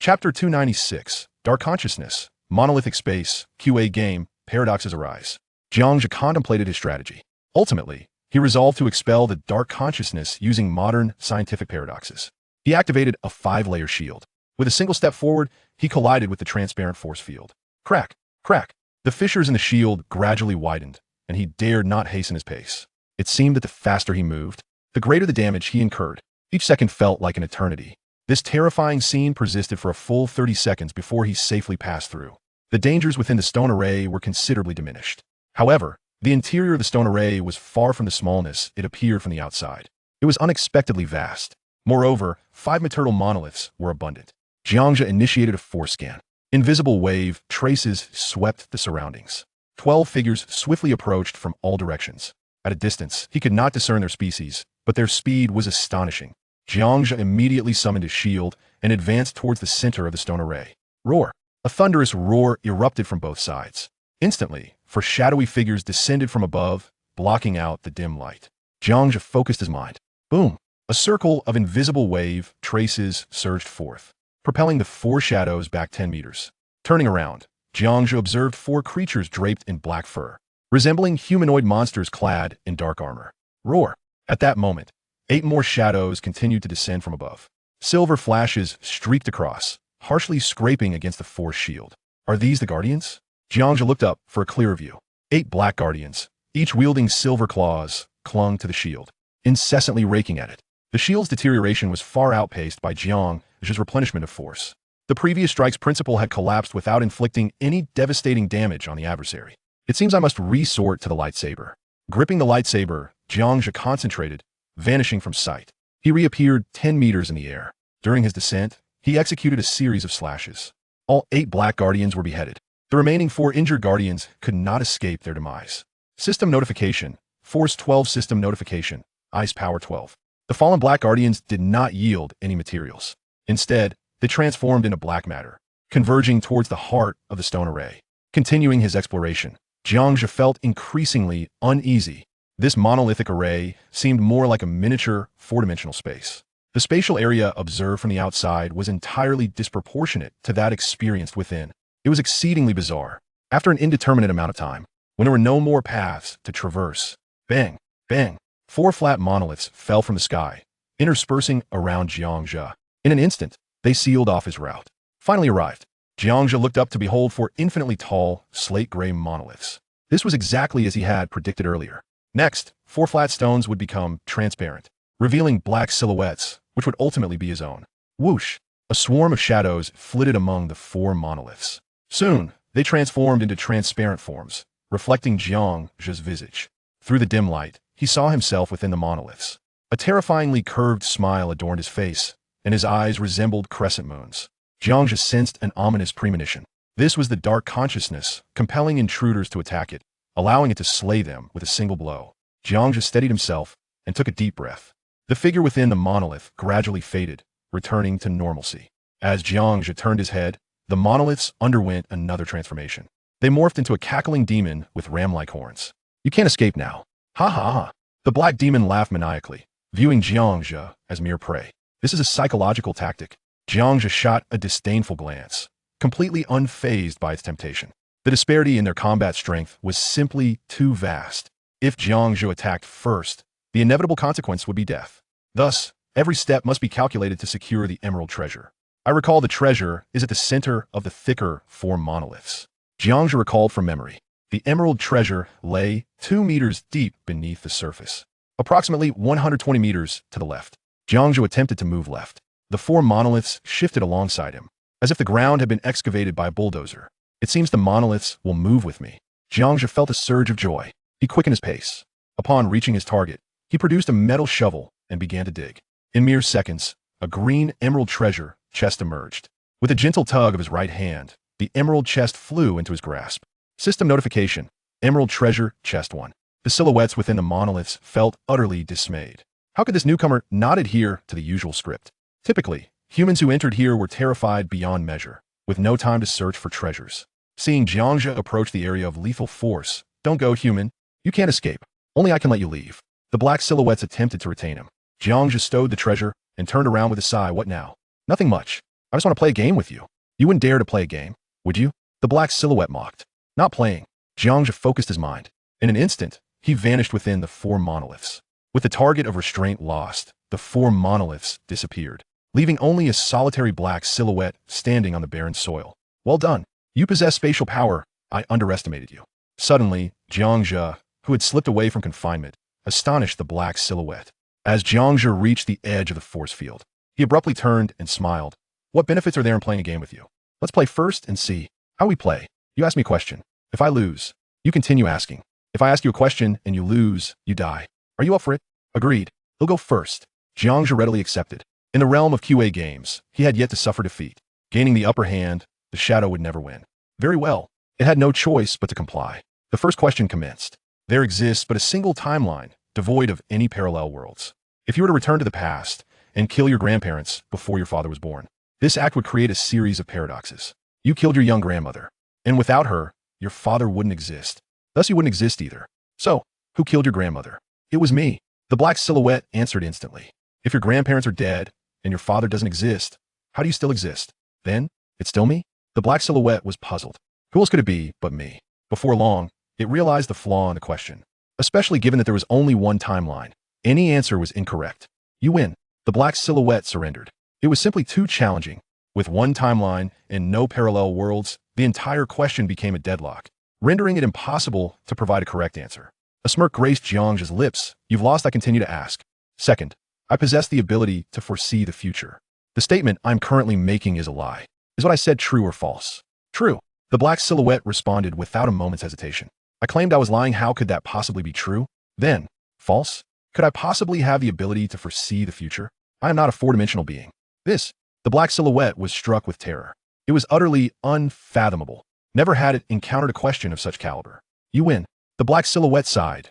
Chapter 296, Dark Consciousness, Monolithic Space, QA Game, Paradoxes Arise. Jiang Zhe contemplated his strategy. Ultimately, he resolved to expel the dark consciousness using modern scientific paradoxes. He activated a 5-layer shield. With a single step forward, he collided with the transparent force field. Crack, crack. The fissures in the shield gradually widened, and he dared not hasten his pace. It seemed that the faster he moved, the greater the damage he incurred. Each second felt like an eternity. This terrifying scene persisted for a full 30 seconds before he safely passed through. The dangers within the stone array were considerably diminished. However, the interior of the stone array was far from the smallness it appeared from the outside. It was unexpectedly vast. Moreover, 5 material monoliths were abundant. Jiang Zhe initiated a force scan. Invisible wave traces swept the surroundings. 12 figures swiftly approached from all directions. At a distance, he could not discern their species, but their speed was astonishing. Jiang Zhe immediately summoned his shield and advanced towards the center of the stone array. Roar! A thunderous roar erupted from both sides. Instantly, four shadowy figures descended from above, blocking out the dim light. Jiang Zhe focused his mind. Boom! A circle of invisible wave traces surged forth, propelling the 4 shadows back 10 meters. Turning around, Jiang Zhe observed 4 creatures draped in black fur, resembling humanoid monsters clad in dark armor. Roar! At that moment, 8 more shadows continued to descend from above. Silver flashes streaked across, harshly scraping against the force shield. Are these the Guardians? Jiang Zhe looked up for a clearer view. 8 black Guardians, each wielding silver claws, clung to the shield, incessantly raking at it. The shield's deterioration was far outpaced by Jiang Zhe's replenishment of force. The previous strike's principle had collapsed without inflicting any devastating damage on the adversary. It seems I must resort to the lightsaber. Gripping the lightsaber, Jiang Zhe concentrated, vanishing from sight. He reappeared 10 meters in the air. During his descent, he executed a series of slashes. All 8 black Guardians were beheaded. The remaining 4 injured Guardians could not escape their demise. System notification. Force 12 system notification. Ice power 12. The fallen black Guardians did not yield any materials. Instead, they transformed into black matter, converging towards the heart of the stone array. Continuing his exploration, Jiang Zhe felt increasingly uneasy. This monolithic array seemed more like a miniature 4-dimensional space. The spatial area observed from the outside was entirely disproportionate to that experienced within. It was exceedingly bizarre. After an indeterminate amount of time, when there were no more paths to traverse, bang, bang, 4 flat monoliths fell from the sky, interspersing around Jiang Zhe. In an instant, they sealed off his route. Finally arrived, Jiang Zhe looked up to behold 4 infinitely tall, slate-gray monoliths. This was exactly as he had predicted earlier. Next, 4 flat stones would become transparent, revealing black silhouettes, which would ultimately be his own. Whoosh! A swarm of shadows flitted among the 4 monoliths. Soon, they transformed into transparent forms, reflecting Jiang Zhe's visage. Through the dim light, he saw himself within the monoliths. A terrifyingly curved smile adorned his face, and his eyes resembled crescent moons. Jiang Zhe sensed an ominous premonition. This was the dark consciousness, compelling intruders to attack it, allowing it to slay them with a single blow. Jiang Zhe steadied himself and took a deep breath. The figure within the monolith gradually faded, returning to normalcy. As Jiang Zhe turned his head, the monoliths underwent another transformation. They morphed into a cackling demon with ram-like horns. You can't escape now. Ha ha ha. The black demon laughed maniacally, viewing Jiang Zhe as mere prey. This is a psychological tactic. Jiang Zhe shot a disdainful glance, completely unfazed by its temptation. The disparity in their combat strength was simply too vast. If Jiang Zhe attacked first, the inevitable consequence would be death. Thus, every step must be calculated to secure the emerald treasure. I recall the treasure is at the center of the thicker 4 monoliths. Jiang Zhe recalled from memory. The emerald treasure lay 2 meters deep beneath the surface, approximately 120 meters to the left. Jiang Zhe attempted to move left. The 4 monoliths shifted alongside him, as if the ground had been excavated by a bulldozer. It seems the monoliths will move with me. Jiang Zhe felt a surge of joy. He quickened his pace. Upon reaching his target, he produced a metal shovel and began to dig. In mere seconds, a green emerald treasure chest emerged. With a gentle tug of his right hand, the emerald chest flew into his grasp. System notification. Emerald treasure, chest 1. The silhouettes within the monoliths felt utterly dismayed. How could this newcomer not adhere to the usual script? Typically, humans who entered here were terrified beyond measure, with no time to search for treasures. Seeing Jiang Zhe approach the area of lethal force, "Don't go, human. You can't escape. Only I can let you leave." The black silhouettes attempted to retain him. Jiang Zhe stowed the treasure and turned around with a sigh. What now? Nothing much. I just want to play a game with you. You wouldn't dare to play a game, would you? The black silhouette mocked. Not playing. Jiang Zhe focused his mind. In an instant, he vanished within the four monoliths. With the target of restraint lost, the four monoliths disappeared, leaving only a solitary black silhouette standing on the barren soil. Well done. You possess spatial power. I underestimated you. Suddenly, Jiang Zhe, who had slipped away from confinement, astonished the black silhouette. As Jiang Zhe reached the edge of the force field, he abruptly turned and smiled. What benefits are there in playing a game with you? Let's play first and see how we play. You ask me a question. If I lose, you continue asking. If I ask you a question and you lose, you die. Are you up for it? Agreed. He'll go first. Jiang Zhe readily accepted. In the realm of QA games, he had yet to suffer defeat. Gaining the upper hand, the shadow would never win. Very well. It had no choice but to comply. The first question commenced. There exists but a single timeline, devoid of any parallel worlds. If you were to return to the past and kill your grandparents before your father was born, this act would create a series of paradoxes. You killed your young grandmother, and without her, your father wouldn't exist. Thus, you wouldn't exist either. So, who killed your grandmother? It was me. The black silhouette answered instantly. If your grandparents are dead and your father doesn't exist, how do you still exist? Then, it's still me? The black silhouette was puzzled. Who else could it be but me? Before long, it realized the flaw in the question, especially given that there was only one timeline. Any answer was incorrect. You win. The black silhouette surrendered. It was simply too challenging. With one timeline and no parallel worlds, the entire question became a deadlock, rendering it impossible to provide a correct answer. A smirk graced Jiang Zhe's lips. You've lost, I continue to ask. Second, I possess the ability to foresee the future. The statement I'm currently making is a lie. Is what I said true or false? True. The black silhouette responded without a moment's hesitation. I claimed I was lying. How could that possibly be true? Then, false? Could I possibly have the ability to foresee the future? I am not a four-dimensional being. The black silhouette was struck with terror. It was utterly unfathomable. Never had it encountered a question of such caliber. You win. The black silhouette sighed.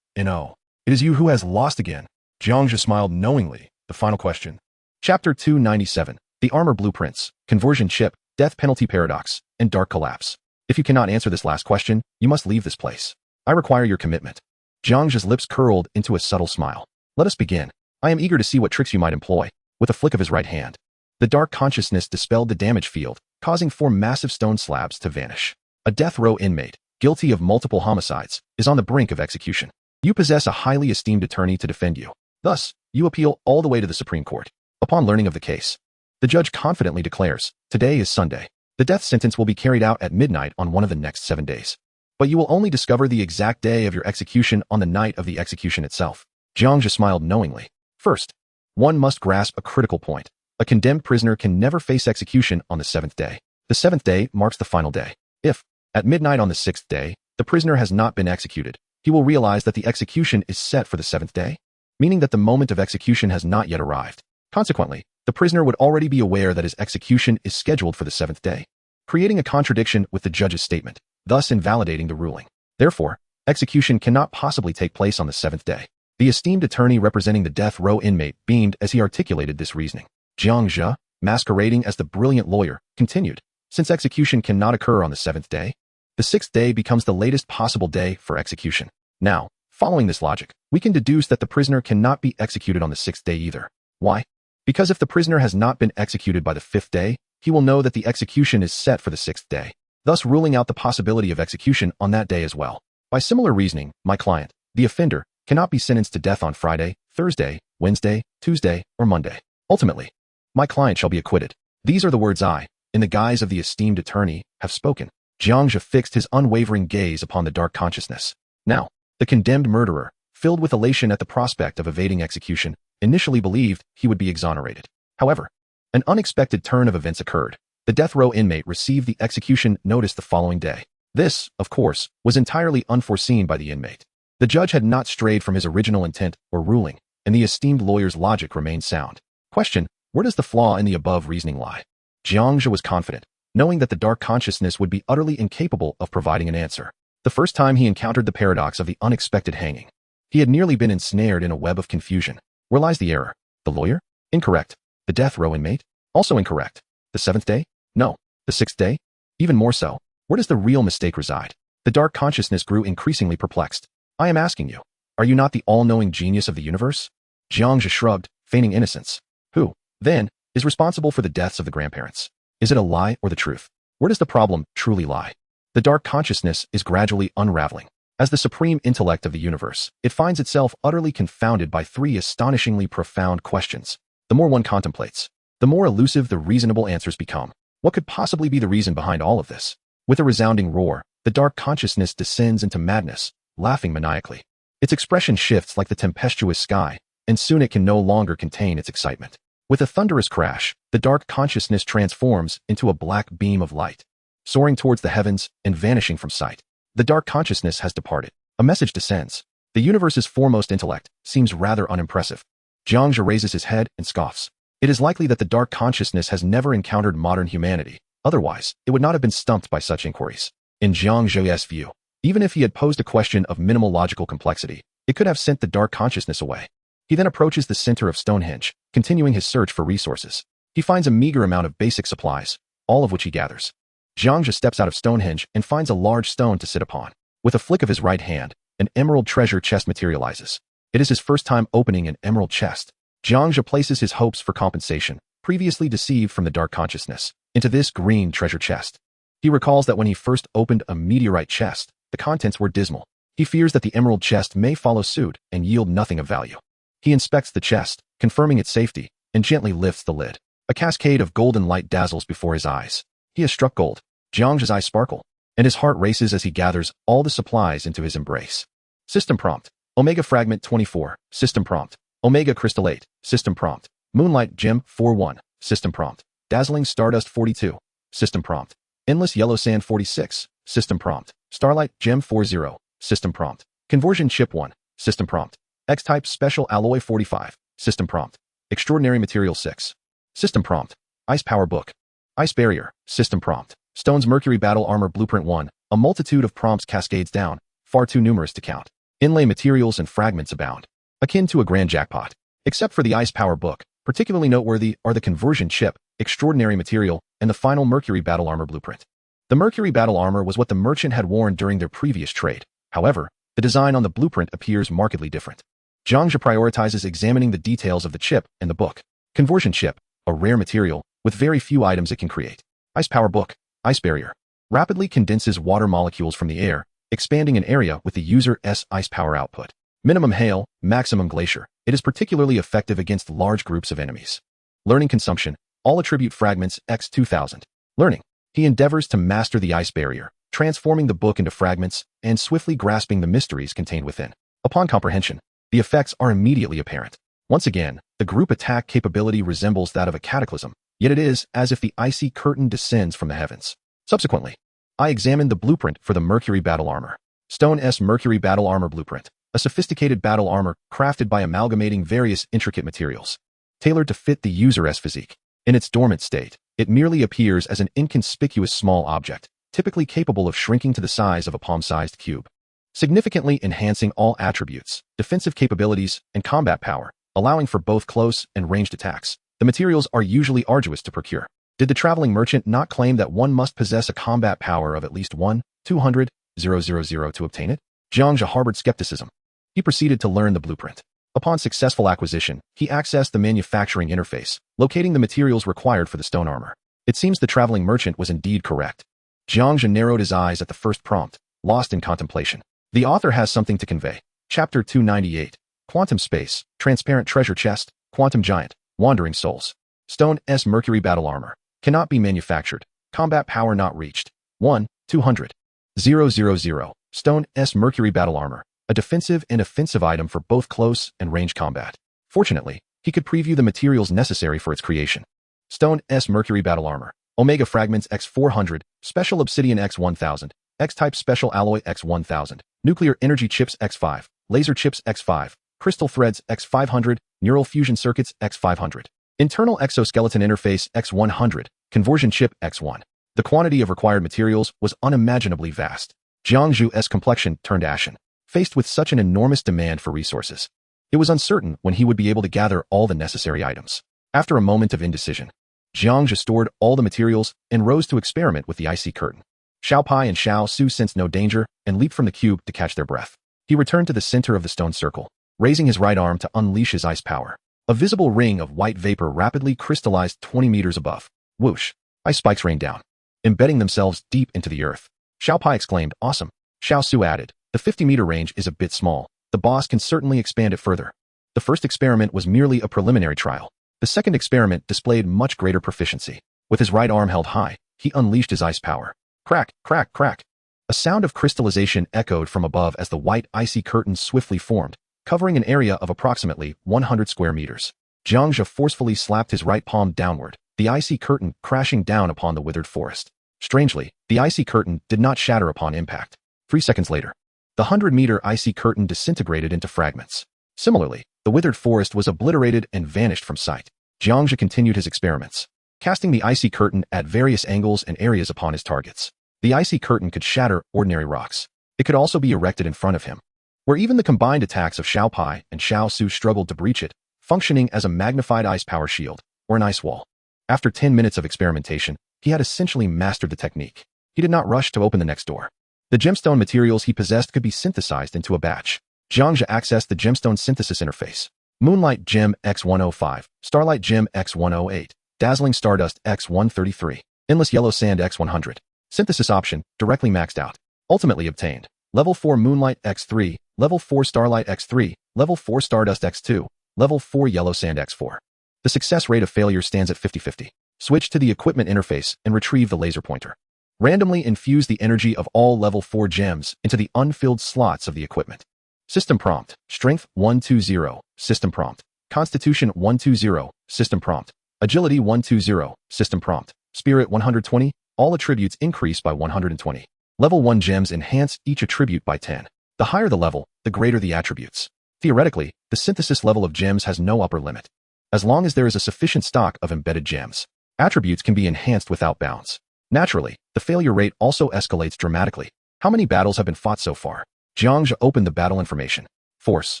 No. It is you who has lost again. Jiang Zhe smiled knowingly. The final question. Chapter 297. The Armor Blueprints, Conversion Chip, Death Penalty Paradox, and Dark Collapse. If you cannot answer this last question, you must leave this place. I require your commitment. Jiang Zhe's lips curled into a subtle smile. Let us begin. I am eager to see what tricks you might employ. With a flick of his right hand, the dark consciousness dispelled the damage field, causing four massive stone slabs to vanish. A death row inmate, guilty of multiple homicides, is on the brink of execution. You possess a highly esteemed attorney to defend you. Thus, you appeal all the way to the Supreme Court. Upon learning of the case, the judge confidently declares, today is Sunday. The death sentence will be carried out at midnight on one of the next 7 days. But you will only discover the exact day of your execution on the night of the execution itself. Jiang Zhe smiled knowingly. First, one must grasp a critical point. A condemned prisoner can never face execution on the 7th day. The 7th day marks the final day. If, at midnight on the 6th day, the prisoner has not been executed, he will realize that the execution is set for the 7th day, meaning that the moment of execution has not yet arrived. Consequently, the prisoner would already be aware that his execution is scheduled for the 7th day, creating a contradiction with the judge's statement, thus invalidating the ruling. Therefore, execution cannot possibly take place on the 7th day. The esteemed attorney representing the death row inmate beamed as he articulated this reasoning. Jiang Zhe, masquerading as the brilliant lawyer, continued, since execution cannot occur on the 7th day, the 6th day becomes the latest possible day for execution. Now, following this logic, we can deduce that the prisoner cannot be executed on the 6th day either. Why? Because if the prisoner has not been executed by the 5th day, he will know that the execution is set for the 6th day, thus ruling out the possibility of execution on that day as well. By similar reasoning, my client, the offender, cannot be sentenced to death on Friday, Thursday, Wednesday, Tuesday, or Monday. Ultimately, my client shall be acquitted. These are the words I, in the guise of the esteemed attorney, have spoken. Jiang Zhe fixed his unwavering gaze upon the dark consciousness. Now, the condemned murderer, filled with elation at the prospect of evading execution, initially believed he would be exonerated. However, an unexpected turn of events occurred. The death row inmate received the execution notice the following day. This, of course, was entirely unforeseen by the inmate. The judge had not strayed from his original intent or ruling, and the esteemed lawyer's logic remained sound. Question: where does the flaw in the above reasoning lie? Jiang Zhe was confident, knowing that the dark consciousness would be utterly incapable of providing an answer. The first time he encountered the paradox of the unexpected hanging, he had nearly been ensnared in a web of confusion. Where lies the error? The lawyer? Incorrect. The death row inmate? Also incorrect. The 7th day? No. The 6th day? Even more so. Where does the real mistake reside? The dark consciousness grew increasingly perplexed. I am asking you, are you not the all-knowing genius of the universe? Jiang Zhe shrugged, feigning innocence. Who, then, is responsible for the deaths of the grandparents. Is it a lie or the truth? Where does the problem truly lie? The dark consciousness is gradually unraveling. As the supreme intellect of the universe, it finds itself utterly confounded by three astonishingly profound questions. The more one contemplates, the more elusive the reasonable answers become. What could possibly be the reason behind all of this? With a resounding roar, the dark consciousness descends into madness, laughing maniacally. Its expression shifts like the tempestuous sky, and soon it can no longer contain its excitement. With a thunderous crash, the dark consciousness transforms into a black beam of light, soaring towards the heavens and vanishing from sight. The dark consciousness has departed. A message descends. The universe's foremost intellect seems rather unimpressive. Jiang Zhe raises his head and scoffs. It is likely that the dark consciousness has never encountered modern humanity. Otherwise, it would not have been stumped by such inquiries. In Jiang Zhe's view, even if he had posed a question of minimal logical complexity, it could have sent the dark consciousness away. He then approaches the center of Stonehenge, continuing his search for resources. He finds a meager amount of basic supplies, all of which he gathers. Jiang Zhe steps out of Stonehenge and finds a large stone to sit upon. With a flick of his right hand, an emerald treasure chest materializes. It is his first time opening an emerald chest. Jiang Zhe places his hopes for compensation, previously deceived from the dark consciousness, into this green treasure chest. He recalls that when he first opened a meteorite chest, the contents were dismal. He fears that the emerald chest may follow suit and yield nothing of value. He inspects the chest, confirming its safety, and gently lifts the lid. A cascade of golden light dazzles before his eyes. He has struck gold. Jiang Zhe's eyes sparkle, and his heart races as he gathers all the supplies into his embrace. System prompt: Omega Fragment 24. System prompt: Omega Crystallate. System prompt: Moonlight Gem 41. System prompt: Dazzling Stardust 42. System prompt: Endless Yellow Sand 46. System prompt: Starlight Gem 40. System prompt: Conversion Chip 1. System prompt: X-Type Special Alloy 45. System prompt: Extraordinary Material 6. System prompt: Ice Power Book. Ice Barrier. System prompt: Stone's Mercury Battle Armor Blueprint 1. A multitude of prompts cascades down, far too numerous to count. Inlay materials and fragments abound, akin to a grand jackpot. Except for the Ice Power Book, particularly noteworthy are the Conversion Chip, Extraordinary Material, and the final Mercury Battle Armor Blueprint. The Mercury Battle Armor was what the merchant had worn during their previous trade. However, the design on the blueprint appears markedly different. Jiang Zhe prioritizes examining the details of the chip and the book. Conversion Chip, a rare material, with very few items it can create. Ice Power Book. Ice Barrier. Rapidly condenses water molecules from the air, expanding an area with the user's ice power output. Minimum hail, maximum glacier. It is particularly effective against large groups of enemies. Learning consumption. All attribute fragments X 2000. Learning. He endeavors to master the ice barrier, transforming the book into fragments and swiftly grasping the mysteries contained within. Upon comprehension, the effects are immediately apparent. Once again, the group attack capability resembles that of a cataclysm, yet it is as if the icy curtain descends from the heavens. Subsequently, I examined the blueprint for the Mercury Battle Armor. Stone's Mercury Battle Armor Blueprint, a sophisticated battle armor crafted by amalgamating various intricate materials, tailored to fit the user's physique. In its dormant state, it merely appears as an inconspicuous small object, typically capable of shrinking to the size of a palm-sized cube, significantly enhancing all attributes, defensive capabilities, and combat power, allowing for both close and ranged attacks. The materials are usually arduous to procure. Did the traveling merchant not claim that one must possess a combat power of at least 1,200,000 to obtain it? Jiang Zhe harbored skepticism. He proceeded to learn the blueprint. Upon successful acquisition, he accessed the manufacturing interface, locating the materials required for the stone armor. It seems the traveling merchant was indeed correct. Jiang Zhe narrowed his eyes at the first prompt, lost in contemplation. The author has something to convey. Chapter 298. Quantum Space, Transparent Treasure Chest, Quantum Giant, Wandering Souls. Stone's Mercury Battle Armor. Cannot be manufactured. Combat power not reached. 1,200,000. Stone's Mercury Battle Armor. A defensive and offensive item for both close and range combat. Fortunately, he could preview the materials necessary for its creation. Stone's Mercury Battle Armor. Omega Fragments X400, Special Obsidian X1000, X-Type Special Alloy X1000, Nuclear Energy Chips X5, Laser Chips X5, Crystal Threads X500, Neural Fusion Circuits X500, Internal Exoskeleton Interface X100, Conversion Chip X1. The quantity of required materials was unimaginably vast. Jiang Zhe's complexion turned ashen. Faced with such an enormous demand for resources, it was uncertain when he would be able to gather all the necessary items. After a moment of indecision, Jiang Zhe stored all the materials and rose to experiment with the icy curtain. Xiao Pai and Xiao Su sensed no danger and leaped from the cube to catch their breath. He returned to the center of the stone circle, raising his right arm to unleash his ice power. A visible ring of white vapor rapidly crystallized 20 meters above. Whoosh! Ice spikes rained down, embedding themselves deep into the earth. Xiao Pai exclaimed, "Awesome." Xiao Su added, "The 50-meter range is a bit small. The boss can certainly expand it further." The first experiment was merely a preliminary trial. The second experiment displayed much greater proficiency. With his right arm held high, he unleashed his ice power. Crack, crack, crack. A sound of crystallization echoed from above as the white icy curtain swiftly formed, covering an area of approximately 100 square meters. Jiang Zhe forcefully slapped his right palm downward, the icy curtain crashing down upon the withered forest. Strangely, the icy curtain did not shatter upon impact. 3 seconds later, the 100-meter icy curtain disintegrated into fragments. Similarly, the withered forest was obliterated and vanished from sight. Jiang Zhe continued his experiments, casting the icy curtain at various angles and areas upon his targets. The icy curtain could shatter ordinary rocks. It could also be erected in front of him, where even the combined attacks of Xiao Pai and Xiao Su struggled to breach it, functioning as a magnified ice power shield, or an ice wall. After 10 minutes of experimentation, he had essentially mastered the technique. He did not rush to open the next door. The gemstone materials he possessed could be synthesized into a batch. Jiang Zhe accessed the gemstone synthesis interface. Moonlight Gem X105, Starlight Gem X108, Dazzling Stardust X133, Endless Yellow Sand X100. Synthesis option, directly maxed out. Ultimately obtained. Level 4 Moonlight X3, Level 4 Starlight X3, Level 4 Stardust X2, Level 4 Yellow Sand X4. The success rate of failure stands at 50-50. Switch to the equipment interface and retrieve the laser pointer. Randomly infuse the energy of all Level 4 gems into the unfilled slots of the equipment. System prompt, Strength 120, System prompt. Constitution 120, System prompt. Agility 120, System prompt. Spirit 120, all attributes increase by 120. Level 1 gems enhance each attribute by 10. The higher the level, the greater the attributes. Theoretically, the synthesis level of gems has no upper limit. As long as there is a sufficient stock of embedded gems, attributes can be enhanced without bounds. Naturally, the failure rate also escalates dramatically. How many battles have been fought so far? Jiang Zhe opened the battle information. Force,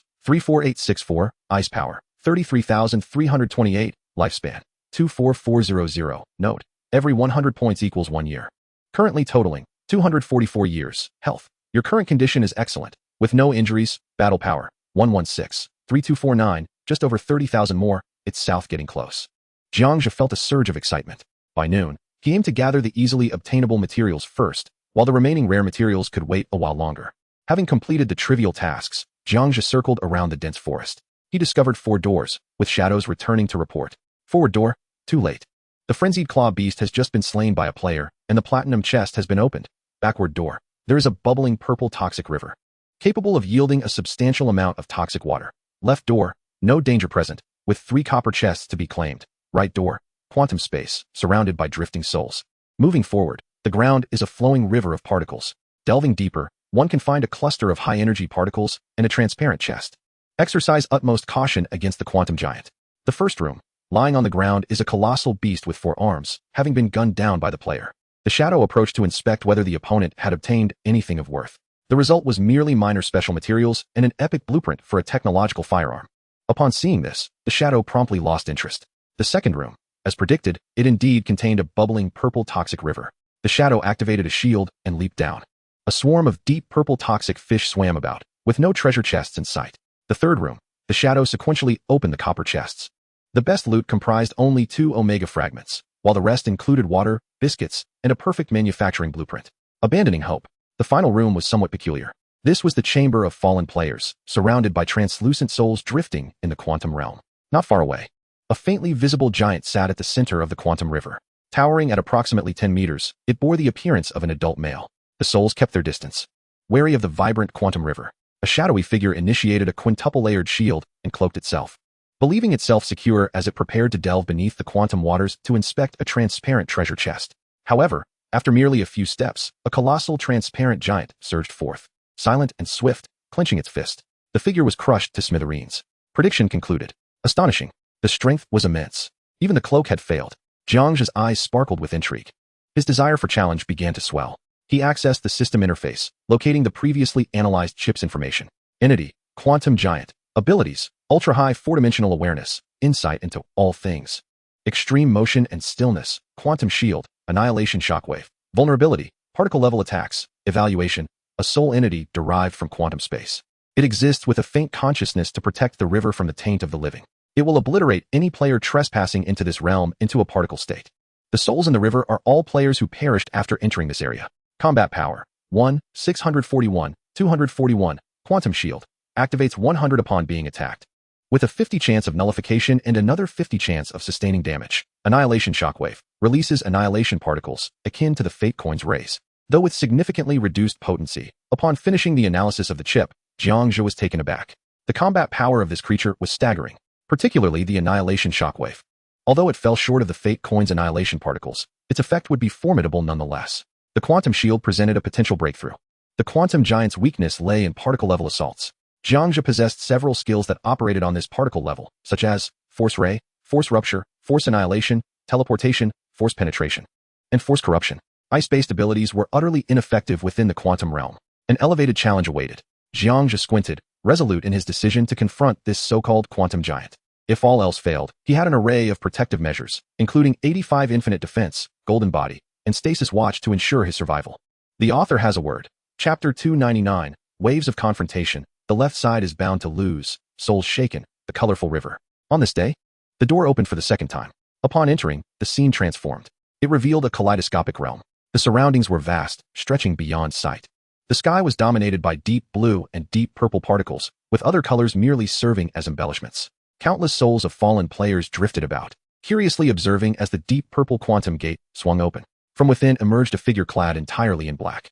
34864, Ice Power, 33,328, Lifespan, 24400, Note, every 100 points equals 1 year. Currently totaling, 244 years, Health, your current condition is excellent, with no injuries, Battle Power, 116, 3249, just over 30,000 more, it's south getting close. Jiang Zhe felt a surge of excitement. By noon, he aimed to gather the easily obtainable materials first, while the remaining rare materials could wait a while longer. Having completed the trivial tasks, Jiang Zhe circled around the dense forest. He discovered 4 doors, with shadows returning to report. Forward door, too late. The frenzied claw beast has just been slain by a player, and the platinum chest has been opened. Backward door. There is a bubbling purple toxic river, capable of yielding a substantial amount of toxic water. Left door, no danger present, with 3 copper chests to be claimed. Right door, quantum space, surrounded by drifting souls. Moving forward, the ground is a flowing river of particles. Delving deeper, one can find a cluster of high-energy particles and a transparent chest. Exercise utmost caution against the quantum giant. The first room, lying on the ground, is a colossal beast with 4 arms, having been gunned down by the player. The shadow approached to inspect whether the opponent had obtained anything of worth. The result was merely minor special materials and an epic blueprint for a technological firearm. Upon seeing this, the shadow promptly lost interest. The second room, as predicted, it indeed contained a bubbling purple toxic river. The shadow activated a shield and leaped down. A swarm of deep purple toxic fish swam about, with no treasure chests in sight. The third room, the shadow sequentially opened the copper chests. The best loot comprised only 2 omega fragments, while the rest included water, biscuits, and a perfect manufacturing blueprint. Abandoning hope, the final room was somewhat peculiar. This was the chamber of fallen players, surrounded by translucent souls drifting in the quantum realm. Not far away, a faintly visible giant sat at the center of the quantum river. Towering at approximately 10 meters, it bore the appearance of an adult male. The souls kept their distance, wary of the vibrant quantum river. A shadowy figure initiated a quintuple-layered shield and cloaked itself, believing itself secure as it prepared to delve beneath the quantum waters to inspect a transparent treasure chest. However, after merely a few steps, a colossal transparent giant surged forth, silent and swift, clenching its fist. The figure was crushed to smithereens. Prediction concluded. Astonishing. The strength was immense. Even the cloak had failed. Jiang Zhe's eyes sparkled with intrigue. His desire for challenge began to swell. He accessed the system interface, locating the previously analyzed chip's information. Entity, quantum giant. Abilities, ultra-high 4-dimensional awareness, insight into all things. Extreme motion and stillness, quantum shield, annihilation shockwave. Vulnerability, particle-level attacks. Evaluation, a soul entity derived from quantum space. It exists with a faint consciousness to protect the river from the taint of the living. It will obliterate any player trespassing into this realm into a particle state. The souls in the river are all players who perished after entering this area. Combat power. 1, 641, 241. Quantum shield. Activates 100 upon being attacked. With a 50 chance of nullification and another 50 chance of sustaining damage. Annihilation shockwave. Releases annihilation particles, akin to the Fate Coin's rays. Though with significantly reduced potency. Upon finishing the analysis of the chip, Jiang Zhe was taken aback. The combat power of this creature was staggering, particularly the annihilation shockwave. Although it fell short of the Fate Coin's annihilation particles, its effect would be formidable nonetheless. The quantum shield presented a potential breakthrough. The quantum giant's weakness lay in particle-level assaults. Jiang Zhe possessed several skills that operated on this particle level, such as force ray, force rupture, force annihilation, teleportation, force penetration, and force corruption. Ice-based abilities were utterly ineffective within the quantum realm. An elevated challenge awaited. Jiang Zhe squinted, resolute in his decision to confront this so-called quantum giant. If all else failed, he had an array of protective measures, including 85 infinite defense, golden body, and stasis watch to ensure his survival. The author has a word. Chapter 299, Waves of Confrontation. The left side is bound to lose, souls shaken, the colorful river. On this day, the door opened for the second time. Upon entering, the scene transformed. It revealed a kaleidoscopic realm. The surroundings were vast, stretching beyond sight. The sky was dominated by deep blue and deep purple particles, with other colors merely serving as embellishments. Countless souls of fallen players drifted about, curiously observing as the deep purple quantum gate swung open. From within emerged a figure clad entirely in black.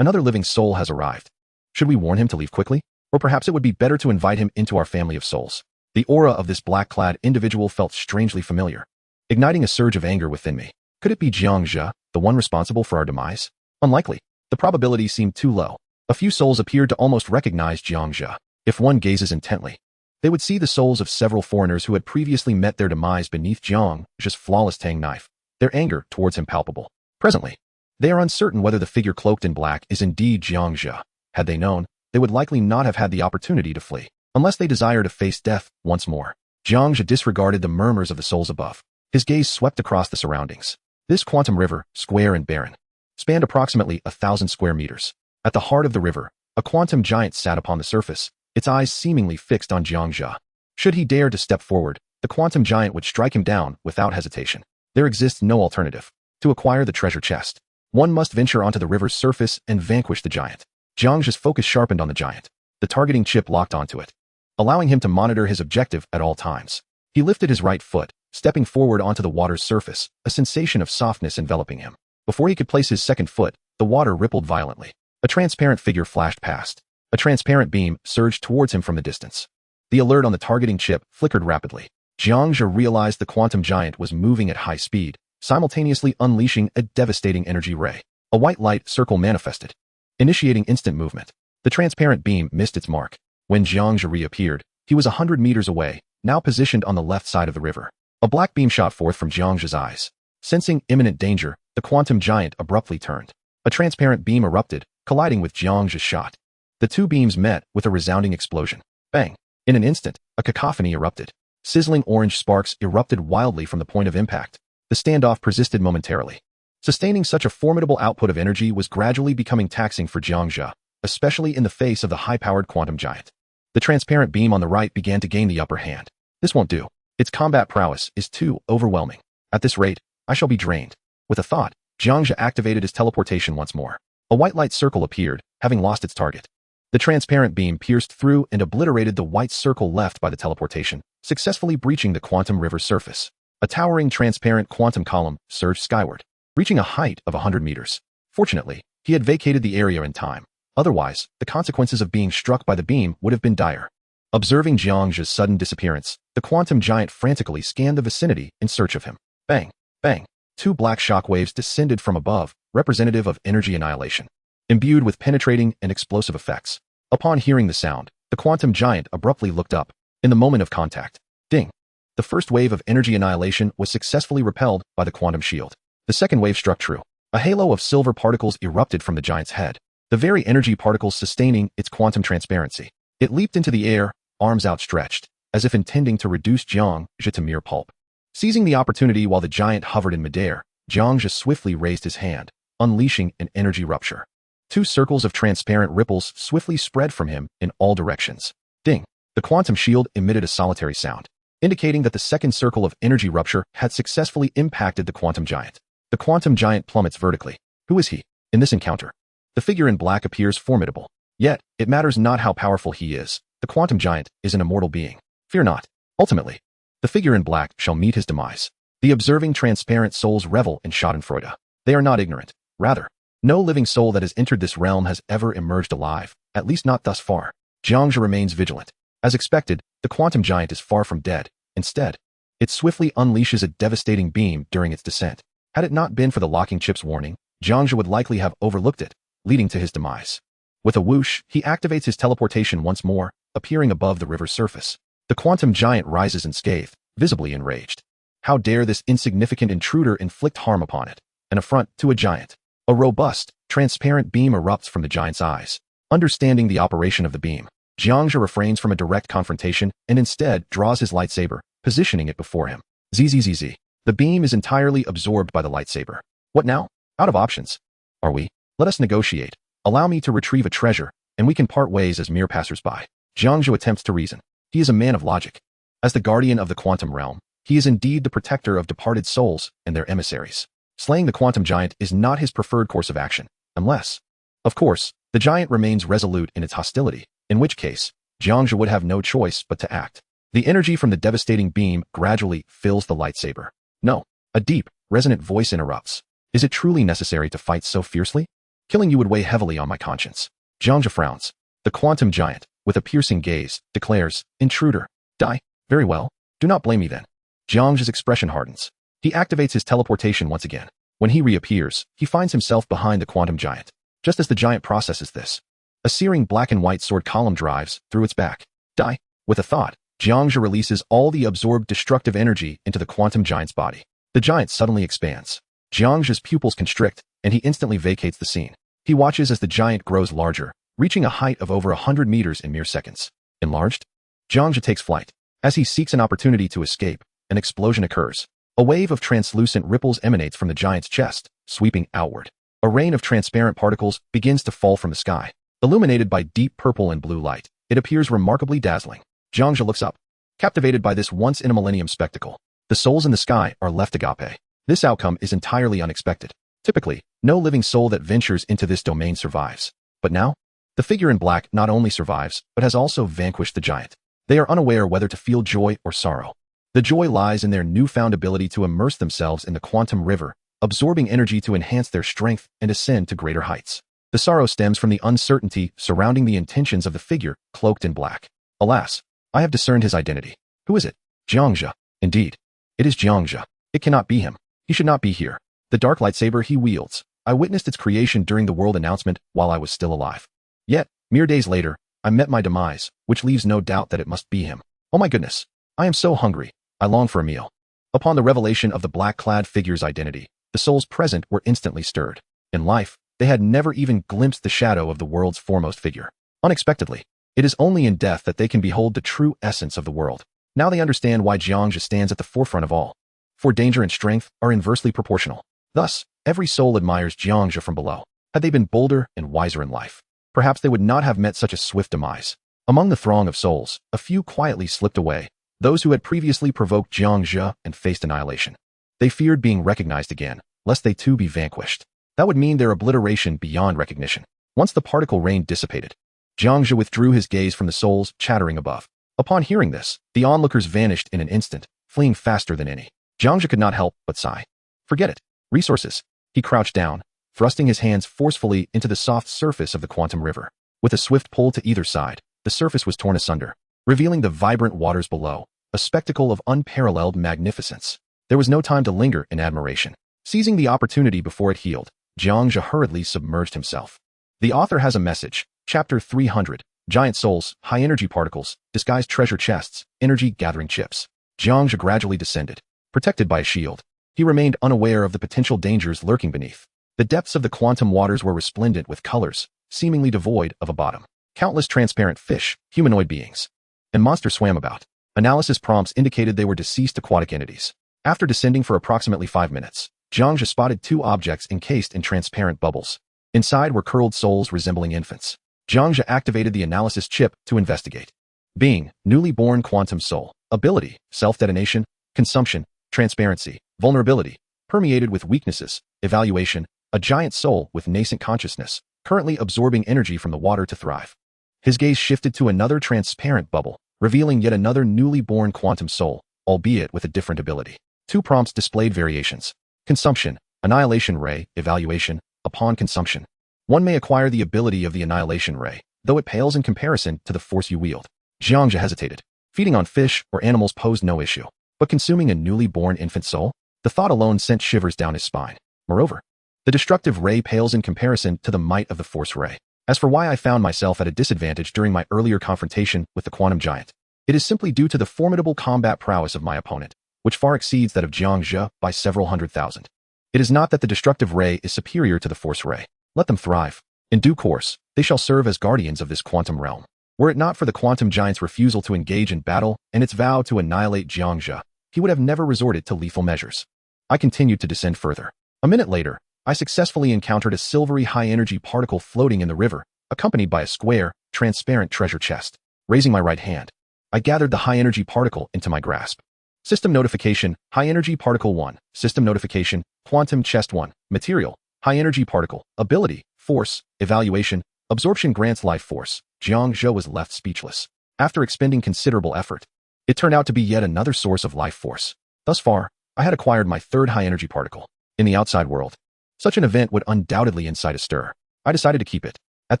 Another living soul has arrived. Should we warn him to leave quickly? Or perhaps it would be better to invite him into our family of souls. The aura of this black-clad individual felt strangely familiar, igniting a surge of anger within me. Could it be Jiang Zhe, the one responsible for our demise? Unlikely. The probability seemed too low. A few souls appeared to almost recognize Jiang Zhe. If one gazes intently, they would see the souls of several foreigners who had previously met their demise beneath Jiang Zhe's flawless Tang knife, their anger towards him palpable. Presently, they are uncertain whether the figure cloaked in black is indeed Jiang Zhe. Had they known, they would likely not have had the opportunity to flee, unless they desire to face death once more. Jiang Zhe disregarded the murmurs of the souls above. His gaze swept across the surroundings. This quantum river, square and barren, spanned approximately 1,000 square meters. At the heart of the river, a quantum giant sat upon the surface, its eyes seemingly fixed on Jiang Zhe. Should he dare to step forward, the quantum giant would strike him down without hesitation. There exists no alternative. To acquire the treasure chest, one must venture onto the river's surface and vanquish the giant. Jiang Zhe's focus sharpened on the giant. The targeting chip locked onto it, allowing him to monitor his objective at all times. He lifted his right foot, stepping forward onto the water's surface, a sensation of softness enveloping him. Before he could place his second foot, the water rippled violently. A transparent figure flashed past. A transparent beam surged towards him from the distance. The alert on the targeting chip flickered rapidly. Jiang Zhe realized the quantum giant was moving at high speed, simultaneously unleashing a devastating energy ray. A white light circle manifested, initiating instant movement. The transparent beam missed its mark. When Jiang Zhe reappeared, he was 100 meters away, now positioned on the left side of the river. A black beam shot forth from Jiang Zhe's eyes. Sensing imminent danger, the quantum giant abruptly turned. A transparent beam erupted, colliding with Jiang Zhe's shot. The two beams met with a resounding explosion. Bang! In an instant, a cacophony erupted. Sizzling orange sparks erupted wildly from the point of impact. The standoff persisted momentarily. Sustaining such a formidable output of energy was gradually becoming taxing for Jiang Zhe, especially in the face of the high-powered quantum giant. The transparent beam on the right began to gain the upper hand. This won't do. Its combat prowess is too overwhelming. At this rate, I shall be drained. With a thought, Jiang Zhe activated his teleportation once more. A white light circle appeared, having lost its target. The transparent beam pierced through and obliterated the white circle left by the teleportation, successfully breaching the quantum river's surface. A towering transparent quantum column surged skyward, reaching a height of 100 meters. Fortunately, he had vacated the area in time. Otherwise, the consequences of being struck by the beam would have been dire. Observing Jiang Zhe's sudden disappearance, the quantum giant frantically scanned the vicinity in search of him. Bang! Bang! Two black shockwaves descended from above, representative of energy annihilation, imbued with penetrating and explosive effects. Upon hearing the sound, the quantum giant abruptly looked up. In the moment of contact, ding! The first wave of energy annihilation was successfully repelled by the quantum shield. The second wave struck true. A halo of silver particles erupted from the giant's head, the very energy particles sustaining its quantum transparency. It leaped into the air, arms outstretched, as if intending to reduce Jiang Zhe to mere pulp. Seizing the opportunity while the giant hovered in midair, Jiang Zhe swiftly raised his hand, unleashing an energy rupture. Two circles of transparent ripples swiftly spread from him in all directions. Ding! The quantum shield emitted a solitary sound. indicating that the second circle of energy rupture had successfully impacted the quantum giant. The quantum giant plummets vertically. Who is he? In this encounter, the figure in black appears formidable. Yet, it matters not how powerful he is. The quantum giant is an immortal being. Fear not. Ultimately, the figure in black shall meet his demise. The observing transparent souls revel in schadenfreude. They are not ignorant. Rather, no living soul that has entered this realm has ever emerged alive, at least not thus far. Jiang Zhe remains vigilant. As expected, the quantum giant is far from dead. Instead, it swiftly unleashes a devastating beam during its descent. Had it not been for the locking chip's warning, Jiang Zhe would likely have overlooked it, leading to his demise. With a whoosh, he activates his teleportation once more, appearing above the river's surface. The quantum giant rises in scathe, visibly enraged. How dare this insignificant intruder inflict harm upon it? An affront to a giant. A robust, transparent beam erupts from the giant's eyes. Understanding the operation of the beam, Jiang Zhe refrains from a direct confrontation and instead draws his lightsaber, positioning it before him. Zzz. The beam is entirely absorbed by the lightsaber. What now? Out of options. Are we? Let us negotiate. Allow me to retrieve a treasure, and we can part ways as mere passersby. Jiang Zhe attempts to reason. He is a man of logic. As the guardian of the quantum realm, he is indeed the protector of departed souls and their emissaries. Slaying the quantum giant is not his preferred course of action, unless, of course, the giant remains resolute in its hostility, in which case, Jiang Zhe would have no choice but to act. The energy from the devastating beam gradually fills the lightsaber. No, a deep, resonant voice interrupts. Is it truly necessary to fight so fiercely? Killing you would weigh heavily on my conscience. Jiang Zhe frowns. The quantum giant, with a piercing gaze, declares, Intruder, die. Very well. Do not blame me then. Jiang Zhe's expression hardens. He activates his teleportation once again. When he reappears, he finds himself behind the quantum giant. Just as the giant processes this, a searing black and white sword column drives through its back. Die. With a thought, Jiang Zhe releases all the absorbed destructive energy into the quantum giant's body. The giant suddenly expands. Jiang Zhe's pupils constrict, and he instantly vacates the scene. He watches as the giant grows larger, reaching a height of over 100 meters in mere seconds. Enlarged? Jiang Zhe takes flight. As he seeks an opportunity to escape, an explosion occurs. A wave of translucent ripples emanates from the giant's chest, sweeping outward. A rain of transparent particles begins to fall from the sky. Illuminated by deep purple and blue light, it appears remarkably dazzling. Jiang Zhe looks up, captivated by this once-in-a-millennium spectacle. The souls in the sky are left agape. This outcome is entirely unexpected. Typically, no living soul that ventures into this domain survives. But now, the figure in black not only survives, but has also vanquished the giant. They are unaware whether to feel joy or sorrow. The joy lies in their newfound ability to immerse themselves in the quantum river, absorbing energy to enhance their strength and ascend to greater heights. The sorrow stems from the uncertainty surrounding the intentions of the figure cloaked in black. Alas, I have discerned his identity. Who is it? Jiang Zhe. Indeed, it is Jiang Zhe. It cannot be him. He should not be here. The dark lightsaber he wields, I witnessed its creation during the world announcement while I was still alive. Yet, mere days later, I met my demise, which leaves no doubt that it must be him. Oh my goodness. I am so hungry. I long for a meal. Upon the revelation of the black-clad figure's identity, the souls present were instantly stirred. In life, they had never even glimpsed the shadow of the world's foremost figure. Unexpectedly, it is only in death that they can behold the true essence of the world. Now they understand why Jiang Zhe stands at the forefront of all. For danger and strength are inversely proportional. Thus, every soul admires Jiang Zhe from below. Had they been bolder and wiser in life, perhaps they would not have met such a swift demise. Among the throng of souls, a few quietly slipped away, those who had previously provoked Jiang Zhe and faced annihilation. They feared being recognized again, lest they too be vanquished. That would mean their obliteration beyond recognition. Once the particle rain dissipated, Jiang Zhe withdrew his gaze from the souls chattering above. Upon hearing this, the onlookers vanished in an instant, fleeing faster than any. Jiang Zhe could not help but sigh. Forget it. Resources. He crouched down, thrusting his hands forcefully into the soft surface of the quantum river. With a swift pull to either side, the surface was torn asunder, revealing the vibrant waters below, a spectacle of unparalleled magnificence. There was no time to linger in admiration. Seizing the opportunity before it healed, Jiang Zhe hurriedly submerged himself. The author has a message. Chapter 300. Giant souls, high-energy particles, disguised treasure chests, energy-gathering chips. Jiang Zhe gradually descended. Protected by a shield, he remained unaware of the potential dangers lurking beneath. The depths of the quantum waters were resplendent with colors, seemingly devoid of a bottom. Countless transparent fish, humanoid beings, and monsters swam about. Analysis prompts indicated they were deceased aquatic entities. After descending for approximately 5 minutes, Jiang Zhe spotted 2 objects encased in transparent bubbles. Inside were curled souls resembling infants. Jiang Zhe activated the analysis chip to investigate. Being, newly born quantum soul. ability, self-detonation, consumption, transparency, vulnerability, permeated with weaknesses, evaluation, a giant soul with nascent consciousness, currently absorbing energy from the water to thrive. His gaze shifted to another transparent bubble, revealing yet another newly born quantum soul, albeit with a different ability. 2 prompts displayed variations. Consumption, annihilation ray, evaluation, upon consumption. One may acquire the ability of the annihilation ray, though it pales in comparison to the force you wield. Jiang Zhe hesitated. Feeding on fish or animals posed no issue, but consuming a newly born infant soul? The thought alone sent shivers down his spine. Moreover, the destructive ray pales in comparison to the might of the force ray. As for why I found myself at a disadvantage during my earlier confrontation with the quantum giant, it is simply due to the formidable combat prowess of my opponent, which far exceeds that of Jiang Zhe by several 100,000. It is not that the destructive ray is superior to the force ray. Let them thrive. In due course, they shall serve as guardians of this quantum realm. Were it not for the quantum giant's refusal to engage in battle and its vow to annihilate Jiang Zhe, he would have never resorted to lethal measures. I continued to descend further. A minute later, I successfully encountered a silvery high-energy particle floating in the river, accompanied by a square, transparent treasure chest. Raising my right hand, I gathered the high-energy particle into my grasp. System notification, high-energy particle 1. System notification, quantum chest 1. Material, high-energy particle. Ability, force, evaluation, absorption grants life force. Jiang Zhe was left speechless. After expending considerable effort, it turned out to be yet another source of life force. Thus far, I had acquired my 3rd high-energy particle. In the outside world, such an event would undoubtedly incite a stir. I decided to keep it. At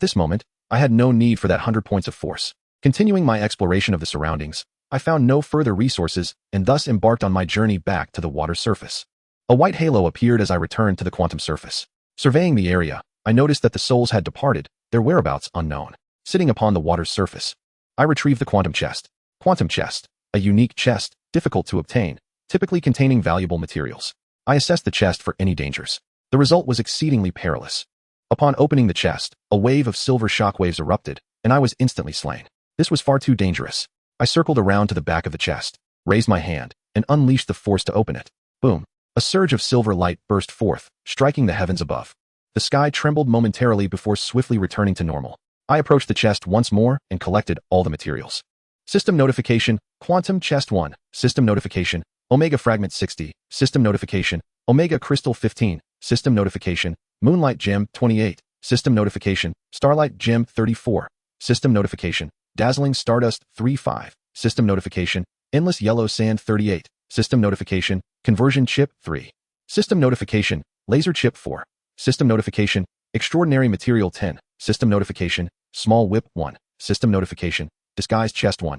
this moment, I had no need for that 100 points of force. Continuing my exploration of the surroundings, I found no further resources and thus embarked on my journey back to the water's surface. A white halo appeared as I returned to the quantum surface. Surveying the area, I noticed that the souls had departed, their whereabouts unknown. Sitting upon the water's surface, I retrieved the quantum chest. Quantum chest, a unique chest, difficult to obtain, typically containing valuable materials. I assessed the chest for any dangers. The result was exceedingly perilous. Upon opening the chest, a wave of silver shockwaves erupted, and I was instantly slain. This was far too dangerous. I circled around to the back of the chest, raised my hand, and unleashed the force to open it. Boom! A surge of silver light burst forth, striking the heavens above. The sky trembled momentarily before swiftly returning to normal. I approached the chest once more and collected all the materials. System notification, quantum chest 1. System notification, Omega fragment 60. System notification, Omega crystal 15. System notification, Moonlight gem 28. System notification, Starlight gem 34. System notification, Dazzling stardust 35. System notification, Endless yellow sand 38. System notification, Conversion chip 3. System notification, Laser chip 4. System notification, Extraordinary material 10. System notification, Small whip 1. System notification, Disguise chest 1.